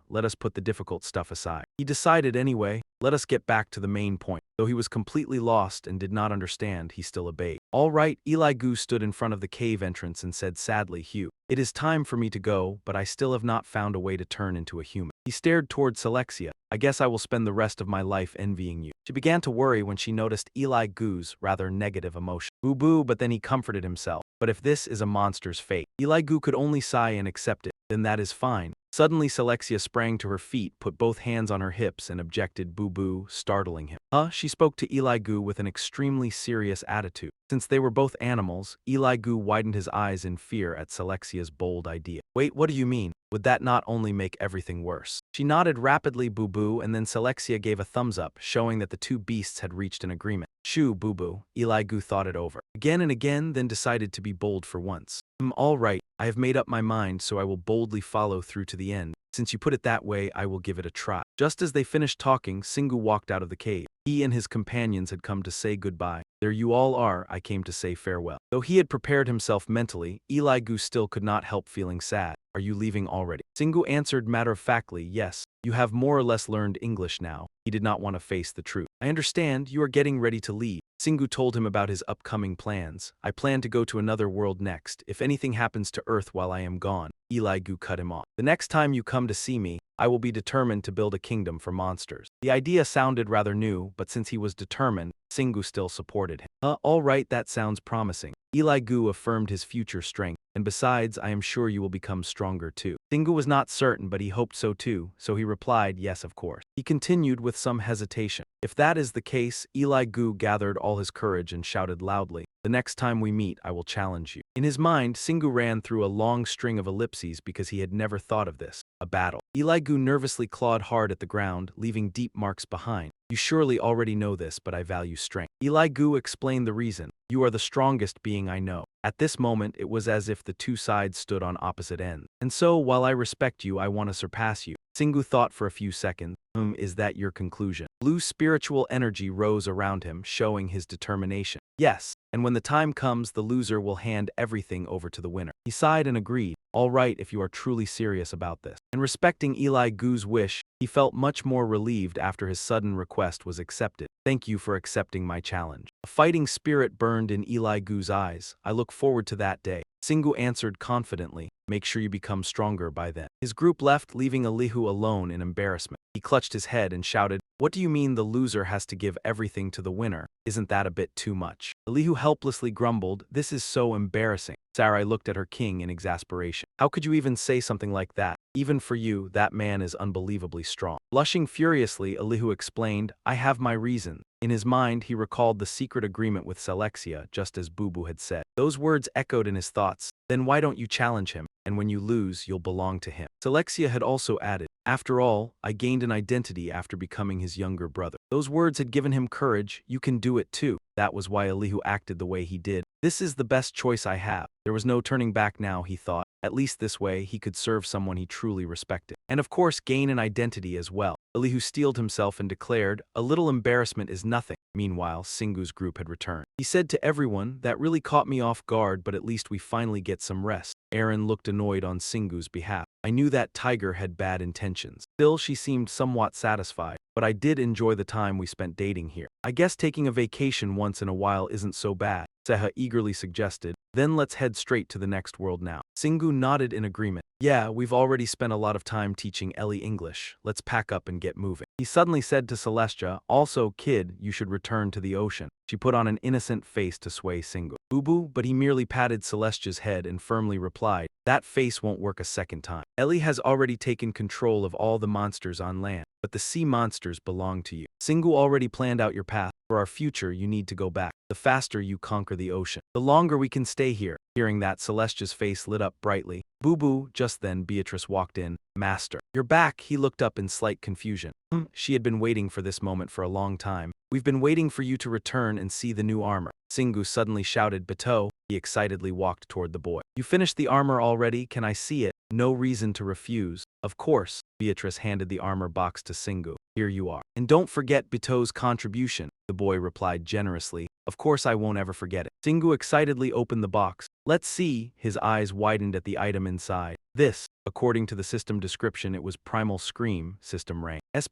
Let us put the difficult stuff aside. He decided anyway. Let us get back to the main point. Though he was completely lost and did not understand, he still obeyed. All right, Eli Gu stood in front of the cave entrance and said sadly, Hugh, it is time for me to go, but I still have not found a way to turn into a human. He stared toward Selexia. I guess I will spend the rest of my life envying you. She began to worry when she noticed Eli Gu's rather negative emotion. Boo-boo, but then he comforted himself. But if this is a monster's fate, Eli Gu could only sigh and accept it. Then that is fine. Suddenly Selexia sprang to her feet, put both hands on her hips and objected boo-boo, startling him. She spoke to Eli Gu with an extremely serious attitude. Since they were both animals, Eli Gu widened his eyes in fear at Selexia's bold idea. Wait, what do you mean? Would that not only make everything worse? She nodded rapidly, boo-boo, and then Selexia gave a thumbs up, showing that the two beasts had reached an agreement. Shoo, boo-boo. Eli Gu thought it over again and again, then decided to be bold for once. All right, I have made up my mind, so I will boldly follow through to the end. Since you put it that way, I will give it a try. Just as they finished talking, Shingu walked out of the cave. He and his companions had come to say goodbye. There you all are, I came to say farewell. Though he had prepared himself mentally, Eli Gu still could not help feeling sad. Are you leaving already? Shingu answered matter-of-factly, yes. You have more or less learned English now. He did not want to face the truth. I understand, you are getting ready to leave. Shingu told him about his upcoming plans. I plan to go to another world next. If anything happens to Earth while I am gone, Eli Gu cut him off. The next time you come to see me, I will be determined to build a kingdom for monsters. The idea sounded rather new, but since he was determined, Shingu still supported him. All right, that sounds promising. Eli Gu affirmed his future strength. And besides, I am sure you will become stronger too. Shingu was not certain, but he hoped so too, so he replied, yes, of course. He continued with some hesitation. If that is the case, Eli Gu gathered all his courage and shouted loudly, The next time we meet, I will challenge you. In his mind, Singu ran through a long string of ellipses because he had never thought of this. A battle. Eli Gu nervously clawed hard at the ground, leaving deep marks behind. You surely already know this, but I value strength. Eli Gu explained the reason. You are the strongest being I know. At this moment, it was as if the two sides stood on opposite ends. And so, while I respect you, I want to surpass you. Singu thought for a few seconds. Is that your conclusion? Blue spiritual energy rose around him, showing his determination. Yes, and when the time comes, the loser will hand everything over to the winner. He sighed and agreed. All right, if you are truly serious about this. And respecting Eli Gu's wish, he felt much more relieved after his sudden request was accepted. Thank you for accepting my challenge. A fighting spirit burned in Eli Gu's eyes. I look forward to that day. Singu answered confidently. Make sure you become stronger by then. His group left, leaving Elihu alone in embarrassment. He clutched his head and shouted, What do you mean the loser has to give everything to the winner? Isn't that a bit too much? Elihu helplessly grumbled, This is so embarrassing. Sarai looked at her king in exasperation. How could you even say something like that? Even for you, that man is unbelievably strong. Blushing furiously, Elihu explained, I have my reasons. In his mind, he recalled the secret agreement with Selexia, just as Bubu had said. Those words echoed in his thoughts. Then why don't you challenge him? And when you lose, you'll belong to him. Selexia had also added, After all, I gained an identity after becoming his younger brother. Those words had given him courage. You can do it too. That was why Elihu acted the way he did. This is the best choice I have. There was no turning back now, he thought. At least this way, he could serve someone he truly respected. And of course, gain an identity as well. Elihu steeled himself and declared, A little embarrassment is nothing. Meanwhile, Singu's group had returned. He said to everyone, That really caught me off guard, but at least we finally get some rest. Aaron looked annoyed on Singu's behalf. I knew that tiger had bad intentions. Still, she seemed somewhat satisfied. But I did enjoy the time we spent dating here. I guess taking a vacation once in a while isn't so bad, Seha eagerly suggested. Then let's head straight to the next world now. Singu nodded in agreement. Yeah, we've already spent a lot of time teaching Ellie English. Let's pack up and get moving. He suddenly said to Celestia, Also, kid, you should return to the ocean. She put on an innocent face to sway Singu. Boo-boo, but he merely patted Celestia's head and firmly replied, That face won't work a second time. Ellie has already taken control of all the monsters on land, but the sea monsters belong to you. Singu already planned out your path. For our future, you need to go back. The faster you conquer the ocean, the longer we can stay here. Hearing that, Celestia's face lit up brightly. Boo-boo, just then Beatrice walked in. Master, you're back. He looked up in slight confusion. She had been waiting for this moment for a long time. We've been waiting for you to return and see the new armor. Singu suddenly shouted, Bateau. He excitedly walked toward the boy. You finished the armor already? Can I see it? No reason to refuse. Of course. Beatrice handed the armor box to Singu. Here you are. And don't forget Bateau's contribution. The boy replied generously. Of course I won't ever forget it. Singu excitedly opened the box. Let's see. His eyes widened at the item inside. This, according to the system description, it was Primal Scream, system rank. S++,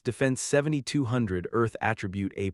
Defense 7200, Earth Attribute A+++.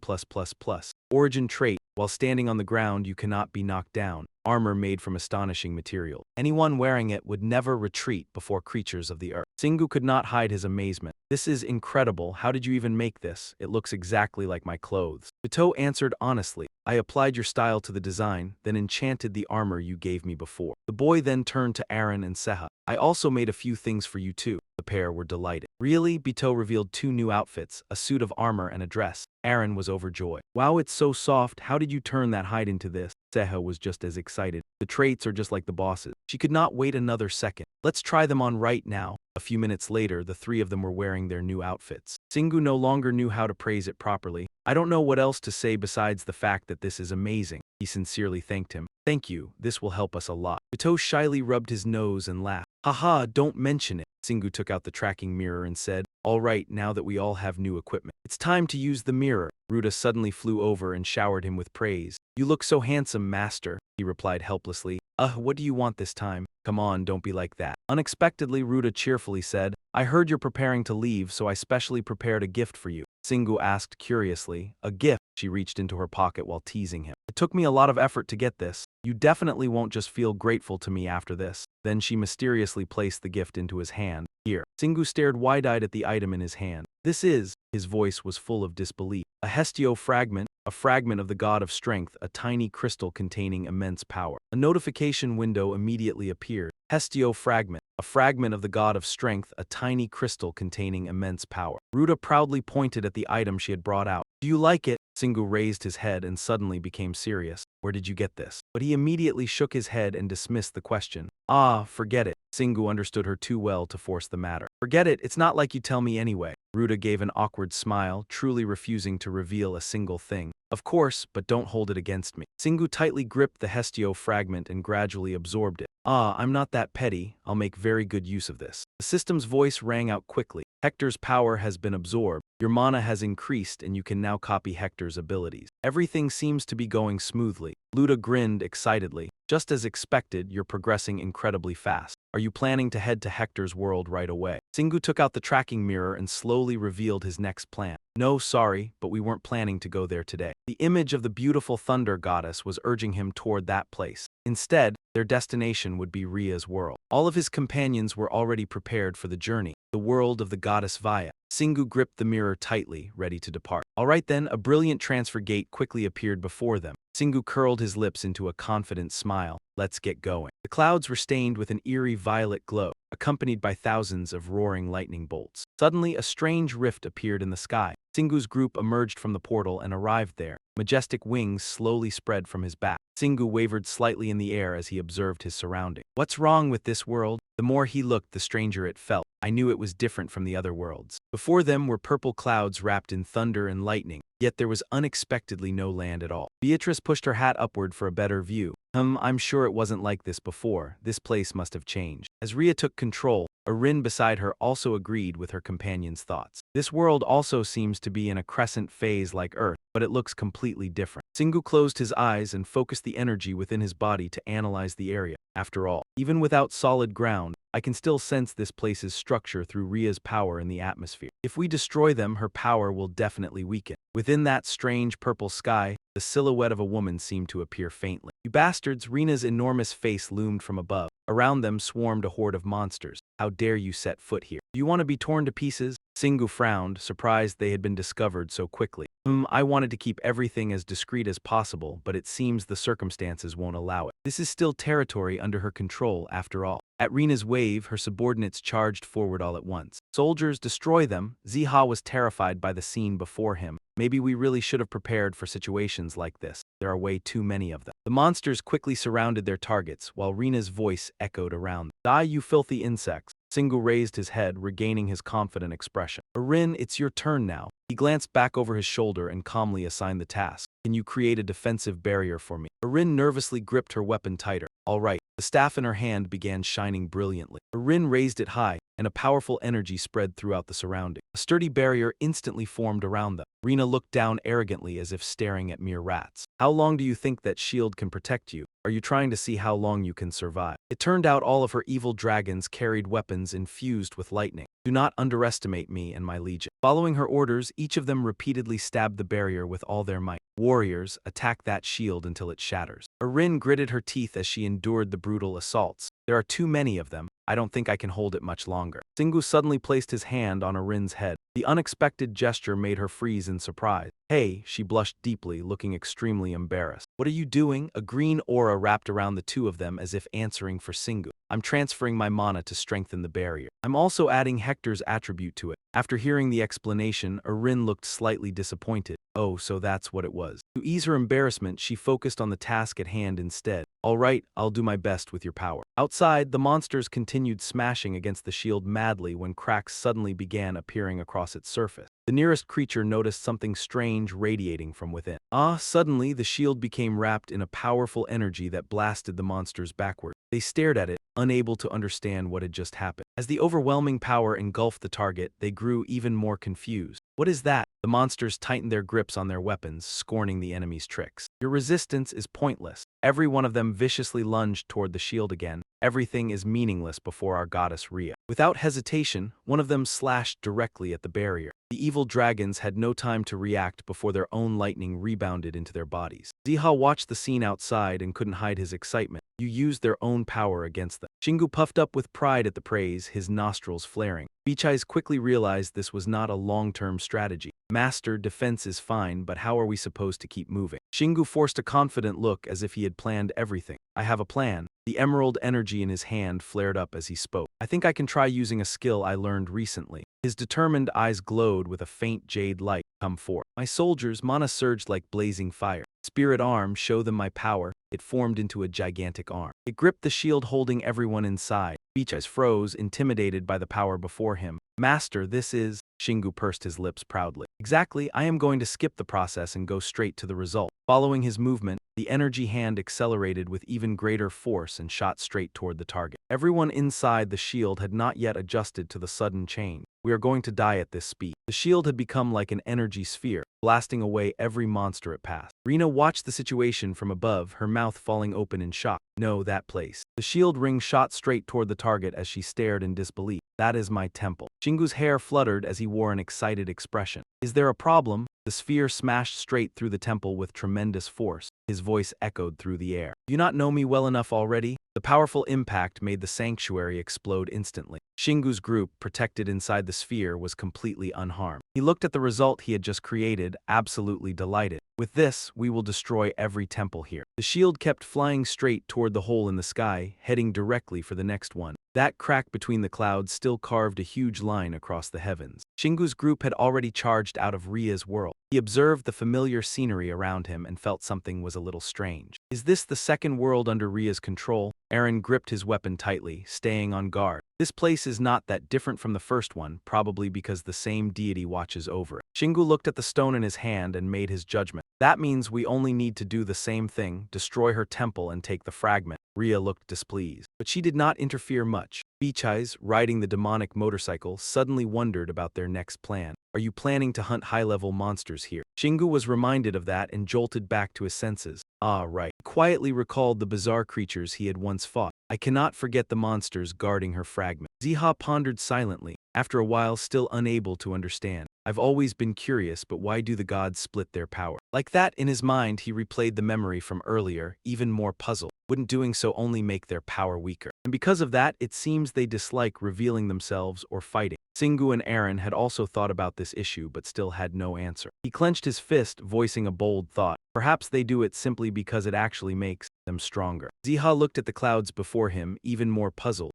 Origin trait, while standing on the ground you cannot be knocked down. Armor made from astonishing material. Anyone wearing it would never retreat before creatures of the earth. Singu could not hide his amazement. This is incredible. How did you even make this? It looks exactly like my clothes. Bateau answered honestly. I applied your style to the design, then enchanted the armor you gave me before. The boy then turned to Aaron and Seha. I also made a few things for you too. The pair were delighted. Really? Bateau revealed 2 new outfits, a suit of armor and a dress. Aaron was overjoyed. Wow, it's so soft. How did you turn that hide into this? Seha was just as excited. The traits are just like the bosses. She could not wait another second. Let's try them on right now. A few minutes later, the 3 of them were wearing their new outfits. Singu no longer knew how to praise it properly. I don't know what else to say besides the fact that this is amazing. He sincerely thanked him. Thank you, this will help us a lot. Bateau shyly rubbed his nose and laughed. Haha, don't mention it. Singu took out the tracking mirror and said, All right, now that we all have new equipment, it's time to use the mirror. Ruta suddenly flew over and showered him with praise. You look so handsome, master, he replied helplessly. What do you want this time? Come on, don't be like that. Unexpectedly, Ruta cheerfully said, I heard you're preparing to leave, so I specially prepared a gift for you. Singu asked curiously, A gift? She reached into her pocket while teasing him. It took me a lot of effort to get this. You definitely won't just feel grateful to me after this. Then she mysteriously placed the gift into his hand. Here. Singu stared wide-eyed at the item in his hand. This is, his voice was full of disbelief, a Hestio fragment, a fragment of the god of strength, a tiny crystal containing immense power. A notification window immediately appeared. Hestio fragment, a fragment of the god of strength, a tiny crystal containing immense power. Ruta proudly pointed at the item she had brought out. Do you like it? Singu raised his head and suddenly became serious. Where did you get this? But he immediately shook his head and dismissed the question. Ah, forget it. Singu understood her too well to force the matter. Forget it, it's not like you tell me anyway. Ruta gave an awkward smile, truly refusing to reveal a single thing. Of course, but don't hold it against me. Singu tightly gripped the Hestio fragment and gradually absorbed it. Ah, I'm not that petty, I'll make very good use of this. The system's voice rang out quickly. Hector's power has been absorbed, your mana has increased and you can now copy Hector's abilities. Everything seems to be going smoothly. Luda grinned excitedly. Just as expected, you're progressing incredibly fast. Are you planning to head to Hector's world right away? Singu took out the tracking mirror and slowly revealed his next plan. No, sorry, but we weren't planning to go there today. The image of the beautiful thunder goddess was urging him toward that place. Instead, their destination would be Ria's world. All of his companions were already prepared for the journey, the world of the goddess Vaya. Singu gripped the mirror tightly, ready to depart. All right then, a brilliant transfer gate quickly appeared before them. Singu curled his lips into a confident smile. Let's get going. The clouds were stained with an eerie violet glow, accompanied by thousands of roaring lightning bolts. Suddenly, a strange rift appeared in the sky. Singu's group emerged from the portal and arrived there. Majestic wings slowly spread from his back. Singu wavered slightly in the air as he observed his surroundings. What's wrong with this world? The more he looked, the stranger it felt. I knew it was different from the other worlds. Before them were purple clouds wrapped in thunder and lightning, yet there was unexpectedly no land at all. Beatrice pushed her hat upward for a better view. I'm sure it wasn't like this before. This place must have changed. As Ria took control, Arin beside her also agreed with her companion's thoughts. This world also seems to be in a crescent phase like Earth, but it looks completely different. Singu closed his eyes and focused the energy within his body to analyze the area. After all, even without solid ground, I can still sense this place's structure through Ria's power in the atmosphere. If we destroy them, her power will definitely weaken. Within that strange purple sky, the silhouette of a woman seemed to appear faintly. You bastards, Rina's enormous face loomed from above. Around them swarmed a horde of monsters. How dare you set foot here? Do you want to be torn to pieces? Singu frowned, surprised they had been discovered so quickly. I wanted to keep everything as discreet as possible, but it seems the circumstances won't allow it. This is still territory under her control, after all. At Rina's wave, her subordinates charged forward all at once. Soldiers, destroy them! Ziha was terrified by the scene before him. Maybe we really should have prepared for situations like this. There are way too many of them. The monsters quickly surrounded their targets, while Rina's voice echoed around them. Die, you filthy insects! Singu raised his head, regaining his confident expression. Arin, it's your turn now. He glanced back over his shoulder and calmly assigned the task. Can you create a defensive barrier for me? Arin nervously gripped her weapon tighter. All right. The staff in her hand began shining brilliantly. Arin raised it high, and a powerful energy spread throughout the surrounding. A sturdy barrier instantly formed around them. Rina looked down arrogantly as if staring at mere rats. How long do you think that shield can protect you? Are you trying to see how long you can survive? It turned out all of her evil dragons carried weapons infused with lightning. Do not underestimate me and my legion. Following her orders, each of them repeatedly stabbed the barrier with all their might. Warriors, attack that shield until it shatters. Arin gritted her teeth as she endured the brutal assaults. There are too many of them. I don't think I can hold it much longer. Singu suddenly placed his hand on Arin's head. The unexpected gesture made her freeze in surprise. Hey, she blushed deeply, looking extremely embarrassed. What are you doing? A green aura wrapped around the two of them as if answering for Singu. I'm transferring my mana to strengthen the barrier. I'm also adding Hector's attribute to it. After hearing the explanation, Arin looked slightly disappointed. Oh, so that's what it was. To ease her embarrassment, she focused on the task at hand instead. All right, I'll do my best with your power. Outside, the monsters continued smashing against the shield madly when cracks suddenly began appearing across its surface. The nearest creature noticed something strange radiating from within. Suddenly, the shield became wrapped in a powerful energy that blasted the monsters backward. They stared at it, unable to understand what had just happened. As the overwhelming power engulfed the target, they grew even more confused. What is that? The monsters tightened their grips on their weapons, scorning the enemy's tricks. Your resistance is pointless. Every one of them viciously lunged toward the shield again. Everything is meaningless before our goddess Rhea. Without hesitation, one of them slashed directly at the barrier. The evil dragons had no time to react before their own lightning rebounded into their bodies. Ziha watched the scene outside and couldn't hide his excitement. You used their own power against them. Shingu puffed up with pride at the praise, his nostrils flaring. Beacheyes quickly realized this was not a long-term strategy. Master, defense is fine, but how are we supposed to keep moving? Shingu forced a confident look as if he had planned everything. I have a plan. The emerald energy in his hand flared up as he spoke. I think I can try using a skill I learned recently. His determined eyes glowed with a faint jade light. Come forth. My soldiers, mana surged like blazing fire. Spirit arm, show them my power. It formed into a gigantic arm. It gripped the shield holding everyone inside. Bichais froze, intimidated by the power before him. Master, this is… Shingu pursed his lips proudly. Exactly, I am going to skip the process and go straight to the result. Following his movement, the energy hand accelerated with even greater force and shot straight toward the target. Everyone inside the shield had not yet adjusted to the sudden change. We are going to die at this speed. The shield had become like an energy sphere, blasting away every monster it passed. Rina watched the situation from above, her mouth falling open in shock. No, that place. The shield ring shot straight toward the target as she stared in disbelief. That is my temple. Shingu's hair fluttered as he wore an excited expression. Is there a problem? The sphere smashed straight through the temple with tremendous force. His voice echoed through the air. Do you not know me well enough already? The powerful impact made the sanctuary explode instantly. Shingu's group, protected inside the sphere, was completely unharmed. He looked at the result he had just created, absolutely delighted. With this, we will destroy every temple here. The shield kept flying straight toward the hole in the sky, heading directly for the next one. That crack between the clouds still carved a huge line across the heavens. Shingu's group had already charged out of Ria's world. He observed the familiar scenery around him and felt something was a little strange. Is this the second world under Ria's control? Aaron gripped his weapon tightly, staying on guard. This place is not that different from the first one, probably because the same deity watches over it. Shingu looked at the stone in his hand and made his judgment. That means we only need to do the same thing, destroy her temple and take the fragment. Ria looked displeased, but she did not interfere much. Bichais, riding the demonic motorcycle, suddenly wondered about their next plan. Are you planning to hunt high-level monsters here? Shingu was reminded of that and jolted back to his senses. Ah, right. He quietly recalled the bizarre creatures he had once fought. I cannot forget the monsters guarding her fragment. Ziha pondered silently, after a while still unable to understand. I've always been curious, but why do the gods split their power? Like that, in his mind, he replayed the memory from earlier, even more puzzled. Wouldn't doing so only make their power weaker? And because of that, it seems they dislike revealing themselves or fighting. Singu and Aaron had also thought about this issue but still had no answer. He clenched his fist, voicing a bold thought. Perhaps they do it simply because it actually makes them stronger. Ziha looked at the clouds before him, even more puzzled.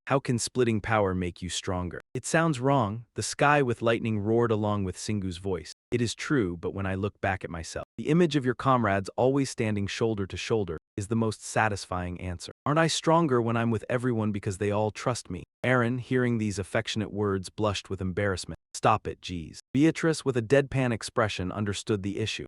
How can splitting power make you stronger? It sounds wrong. The sky with lightning roared along with Singu's voice. It is true, but when I look back at myself, the image of your comrades always standing shoulder to shoulder is the most satisfying answer. Aren't I stronger when I'm with everyone because they all trust me? Aaron, hearing these affectionate words, blushed with embarrassment. Stop it, geez. Beatrice, with a deadpan expression, understood the issue.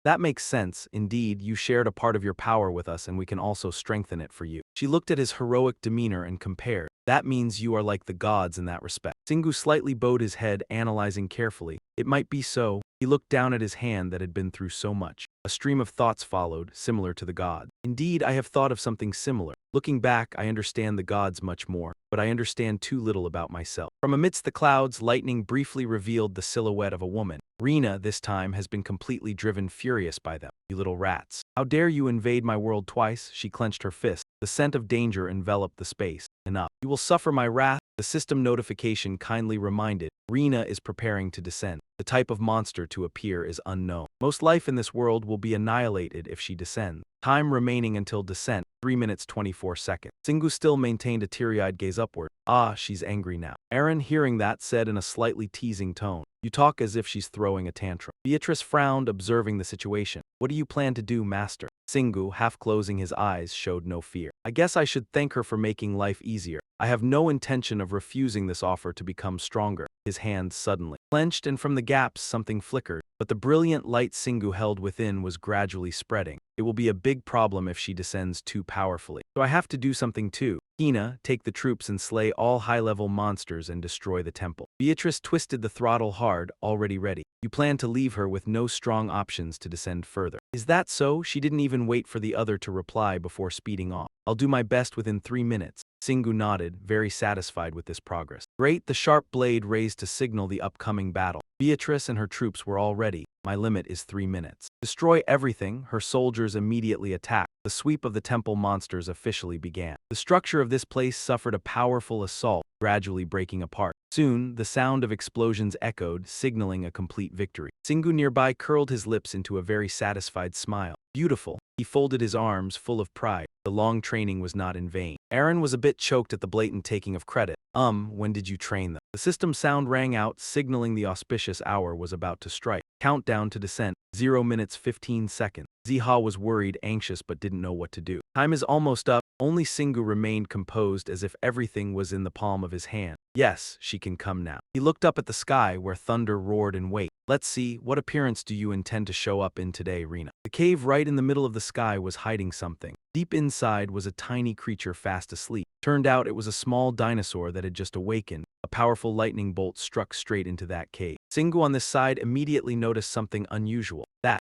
That makes sense. Indeed, you shared a part of your power with us and we can also strengthen it for you. She looked at his heroic demeanor and compared. That means you are like the gods in that respect. Singu slightly bowed his head, analyzing carefully. It might be so. He looked down at his hand that had been through so much. A stream of thoughts followed, similar to the god. Indeed, I have thought of something similar. Looking back, I understand the gods much more, but I understand too little about myself. From amidst the clouds, lightning briefly revealed the silhouette of a woman. Rina, this time, has been completely driven furious by them. You little rats. How dare you invade my world twice? She clenched her fist. The scent of danger enveloped the space. Enough. You will suffer my wrath. The system notification kindly reminded. Rina is preparing to descend. The type of monster to appear is unknown. Most life in this world will be annihilated if she descends. Time remaining until descent, 3 minutes 24 seconds. Singu still maintained a teary-eyed gaze upward. Ah, she's angry now. Aaron, hearing that, said in a slightly teasing tone. You talk as if she's throwing a tantrum. Beatrice frowned, observing the situation. What do you plan to do, master? Singu, half closing his eyes, showed no fear. I guess I should thank her for making life easier. I have no intention of refusing this offer to become stronger. His hands suddenly clenched and from the gaps something flickered, but the brilliant light Singu held within was gradually spreading. It will be a big problem if she descends too powerfully. So I have to do something too. Hina, take the troops and slay all high-level monsters and destroy the temple. Beatrice twisted the throttle hard, already ready. You plan to leave her with no strong options to descend further. Is that so? She didn't even wait for the other to reply before speeding off. I'll do my best within 3 minutes. Singu nodded, very satisfied with this progress. Great, the sharp blade raised to signal the upcoming battle. Beatrice and her troops were all ready. My limit is 3 minutes. Destroy everything. Her soldiers immediately attacked. The sweep of the temple monsters officially began. The structure of this place suffered a powerful assault, gradually breaking apart. Soon, the sound of explosions echoed, signaling a complete victory. Singu nearby curled his lips into a very satisfied smile. Beautiful. He folded his arms, full of pride. The long training was not in vain. Aaron was a bit choked at the blatant taking of credit. When did you train them? The system sound rang out, signaling the auspicious hour was about to strike. Countdown to descent, 0 minutes 15 seconds. Ziha was worried, anxious, but didn't know what to do. Time is almost up. Only Singu remained composed as if everything was in the palm of his hand. Yes, she can come now. He looked up at the sky where thunder roared in wait. Let's see, what appearance do you intend to show up in today, Rena? The cave right in the middle of the sky was hiding something. Deep inside was a tiny creature fast asleep. Turned out it was a small dinosaur that had just awakened. A powerful lightning bolt struck straight into that cave. Singu on this side immediately noticed something unusual.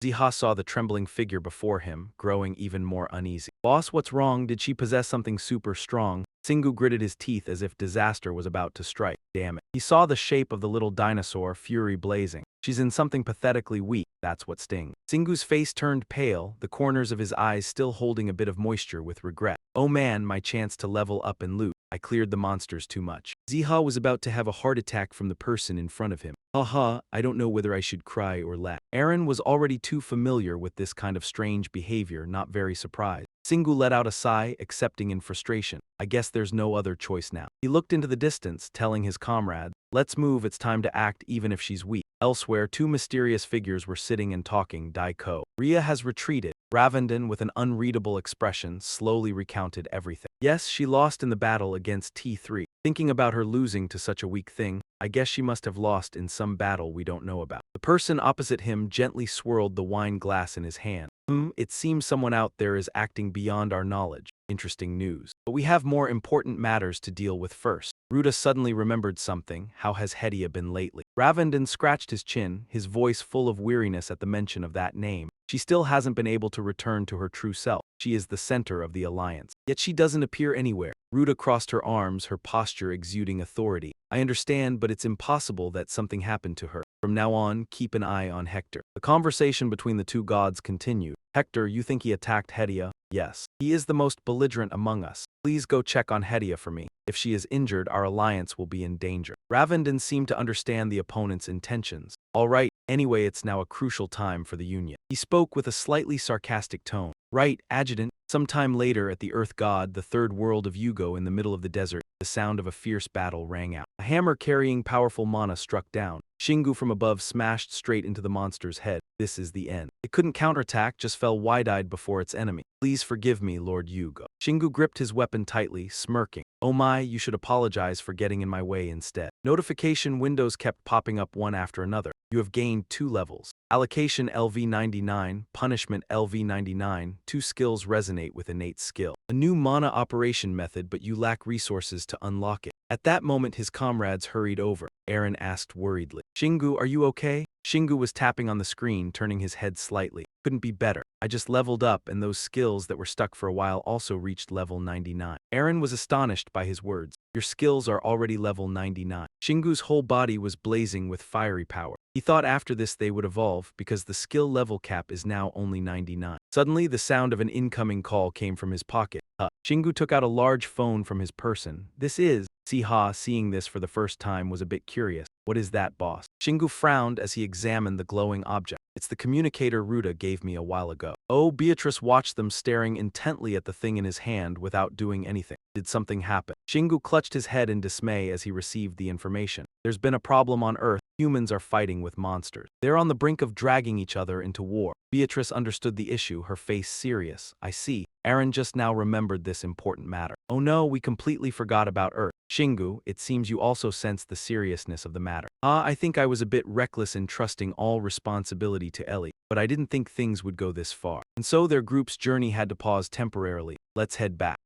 Ziha saw the trembling figure before him, growing even more uneasy. Boss, what's wrong? Did she possess something super strong? Singu gritted his teeth as if disaster was about to strike. Damn it. He saw the shape of the little dinosaur, fury blazing. She's in something pathetically weak, that's what stings. Singu's face turned pale, the corners of his eyes still holding a bit of moisture with regret. Oh man, my chance to level up and loot. I cleared the monsters too much. Ziha was about to have a heart attack from the person in front of him. Haha, I don't know whether I should cry or laugh. Aaron was already too familiar with this kind of strange behavior, not very surprised. Singu let out a sigh, accepting in frustration. I guess there's no other choice now. He looked into the distance, telling his comrades, let's move, it's time to act even if she's weak. Elsewhere, two mysterious figures were sitting and talking. Daiko. Ria has retreated. Ravenden, with an unreadable expression, slowly recounted everything. Yes, she lost in the battle against T3. Thinking about her losing to such a weak thing, I guess she must have lost in some battle we don't know about. The person opposite him gently swirled the wine glass in his hand. It seems someone out there is acting beyond our knowledge. Interesting news. But we have more important matters to deal with first. Ruta suddenly remembered something. How has Hedia been lately? Ravenden scratched his chin, his voice full of weariness at the mention of that name. She still hasn't been able to return to her true self. She is the center of the alliance. Yet she doesn't appear anywhere. Ruta crossed her arms, her posture exuding authority. I understand, but it's impossible that something happened to her. From now on, keep an eye on Hector. The conversation between the two gods continued. Hector, you think he attacked Hedia? Yes. He is the most belligerent among us. Please go check on Hedia for me. If she is injured, our alliance will be in danger. Ravenden seemed to understand the opponent's intentions. All right, anyway, it's now a crucial time for the Union. He spoke with a slightly sarcastic tone. Right, Adjutant. Sometime later at the Earth God, the third world of Yugo in the middle of the desert, the sound of a fierce battle rang out. A hammer carrying powerful mana struck down. Shingu from above smashed straight into the monster's head. This is the end. It couldn't counterattack, just fell wide-eyed before its enemy. Please forgive me, Lord Yugo. Shingu gripped his weapon tightly, smirking. Oh my, you should apologize for getting in my way instead. Notification windows kept popping up one after another. You have gained 2 levels. Allocation LV99, Punishment LV99, 2 skills resonate with innate skill. A new mana operation method, but you lack resources to unlock it. At that moment his comrades hurried over. Aaron asked worriedly, Shingu, are you okay? Shingu was tapping on the screen, turning his head slightly. Couldn't be better. I just leveled up and those skills that were stuck for a while also reached level 99. Aaron was astonished by his words. Your skills are already level 99. Shingu's whole body was blazing with fiery power. He thought after this they would evolve because the skill level cap is now only 99. Suddenly, the sound of an incoming call came from his pocket. Shingu took out a large phone from his person. This is... Ziha, seeing this for the first time, was a bit curious. What is that, boss? Shingu frowned as he examined the glowing object. It's the communicator Ruta gave me a while ago. Oh, Beatrice watched them staring intently at the thing in his hand without doing anything. Did something happen? Shingu clutched his head in dismay as he received the information. There's been a problem on Earth. Humans are fighting with monsters. They're on the brink of dragging each other into war. Beatrice understood the issue, her face serious. I see. Aaron just now remembered this important matter. Oh no, we completely forgot about Earth. Shingu, it seems you also sensed the seriousness of the matter. I think I was a bit reckless in trusting all responsibility to Ellie, but I didn't think things would go this far. And so their group's journey had to pause temporarily. Let's head back.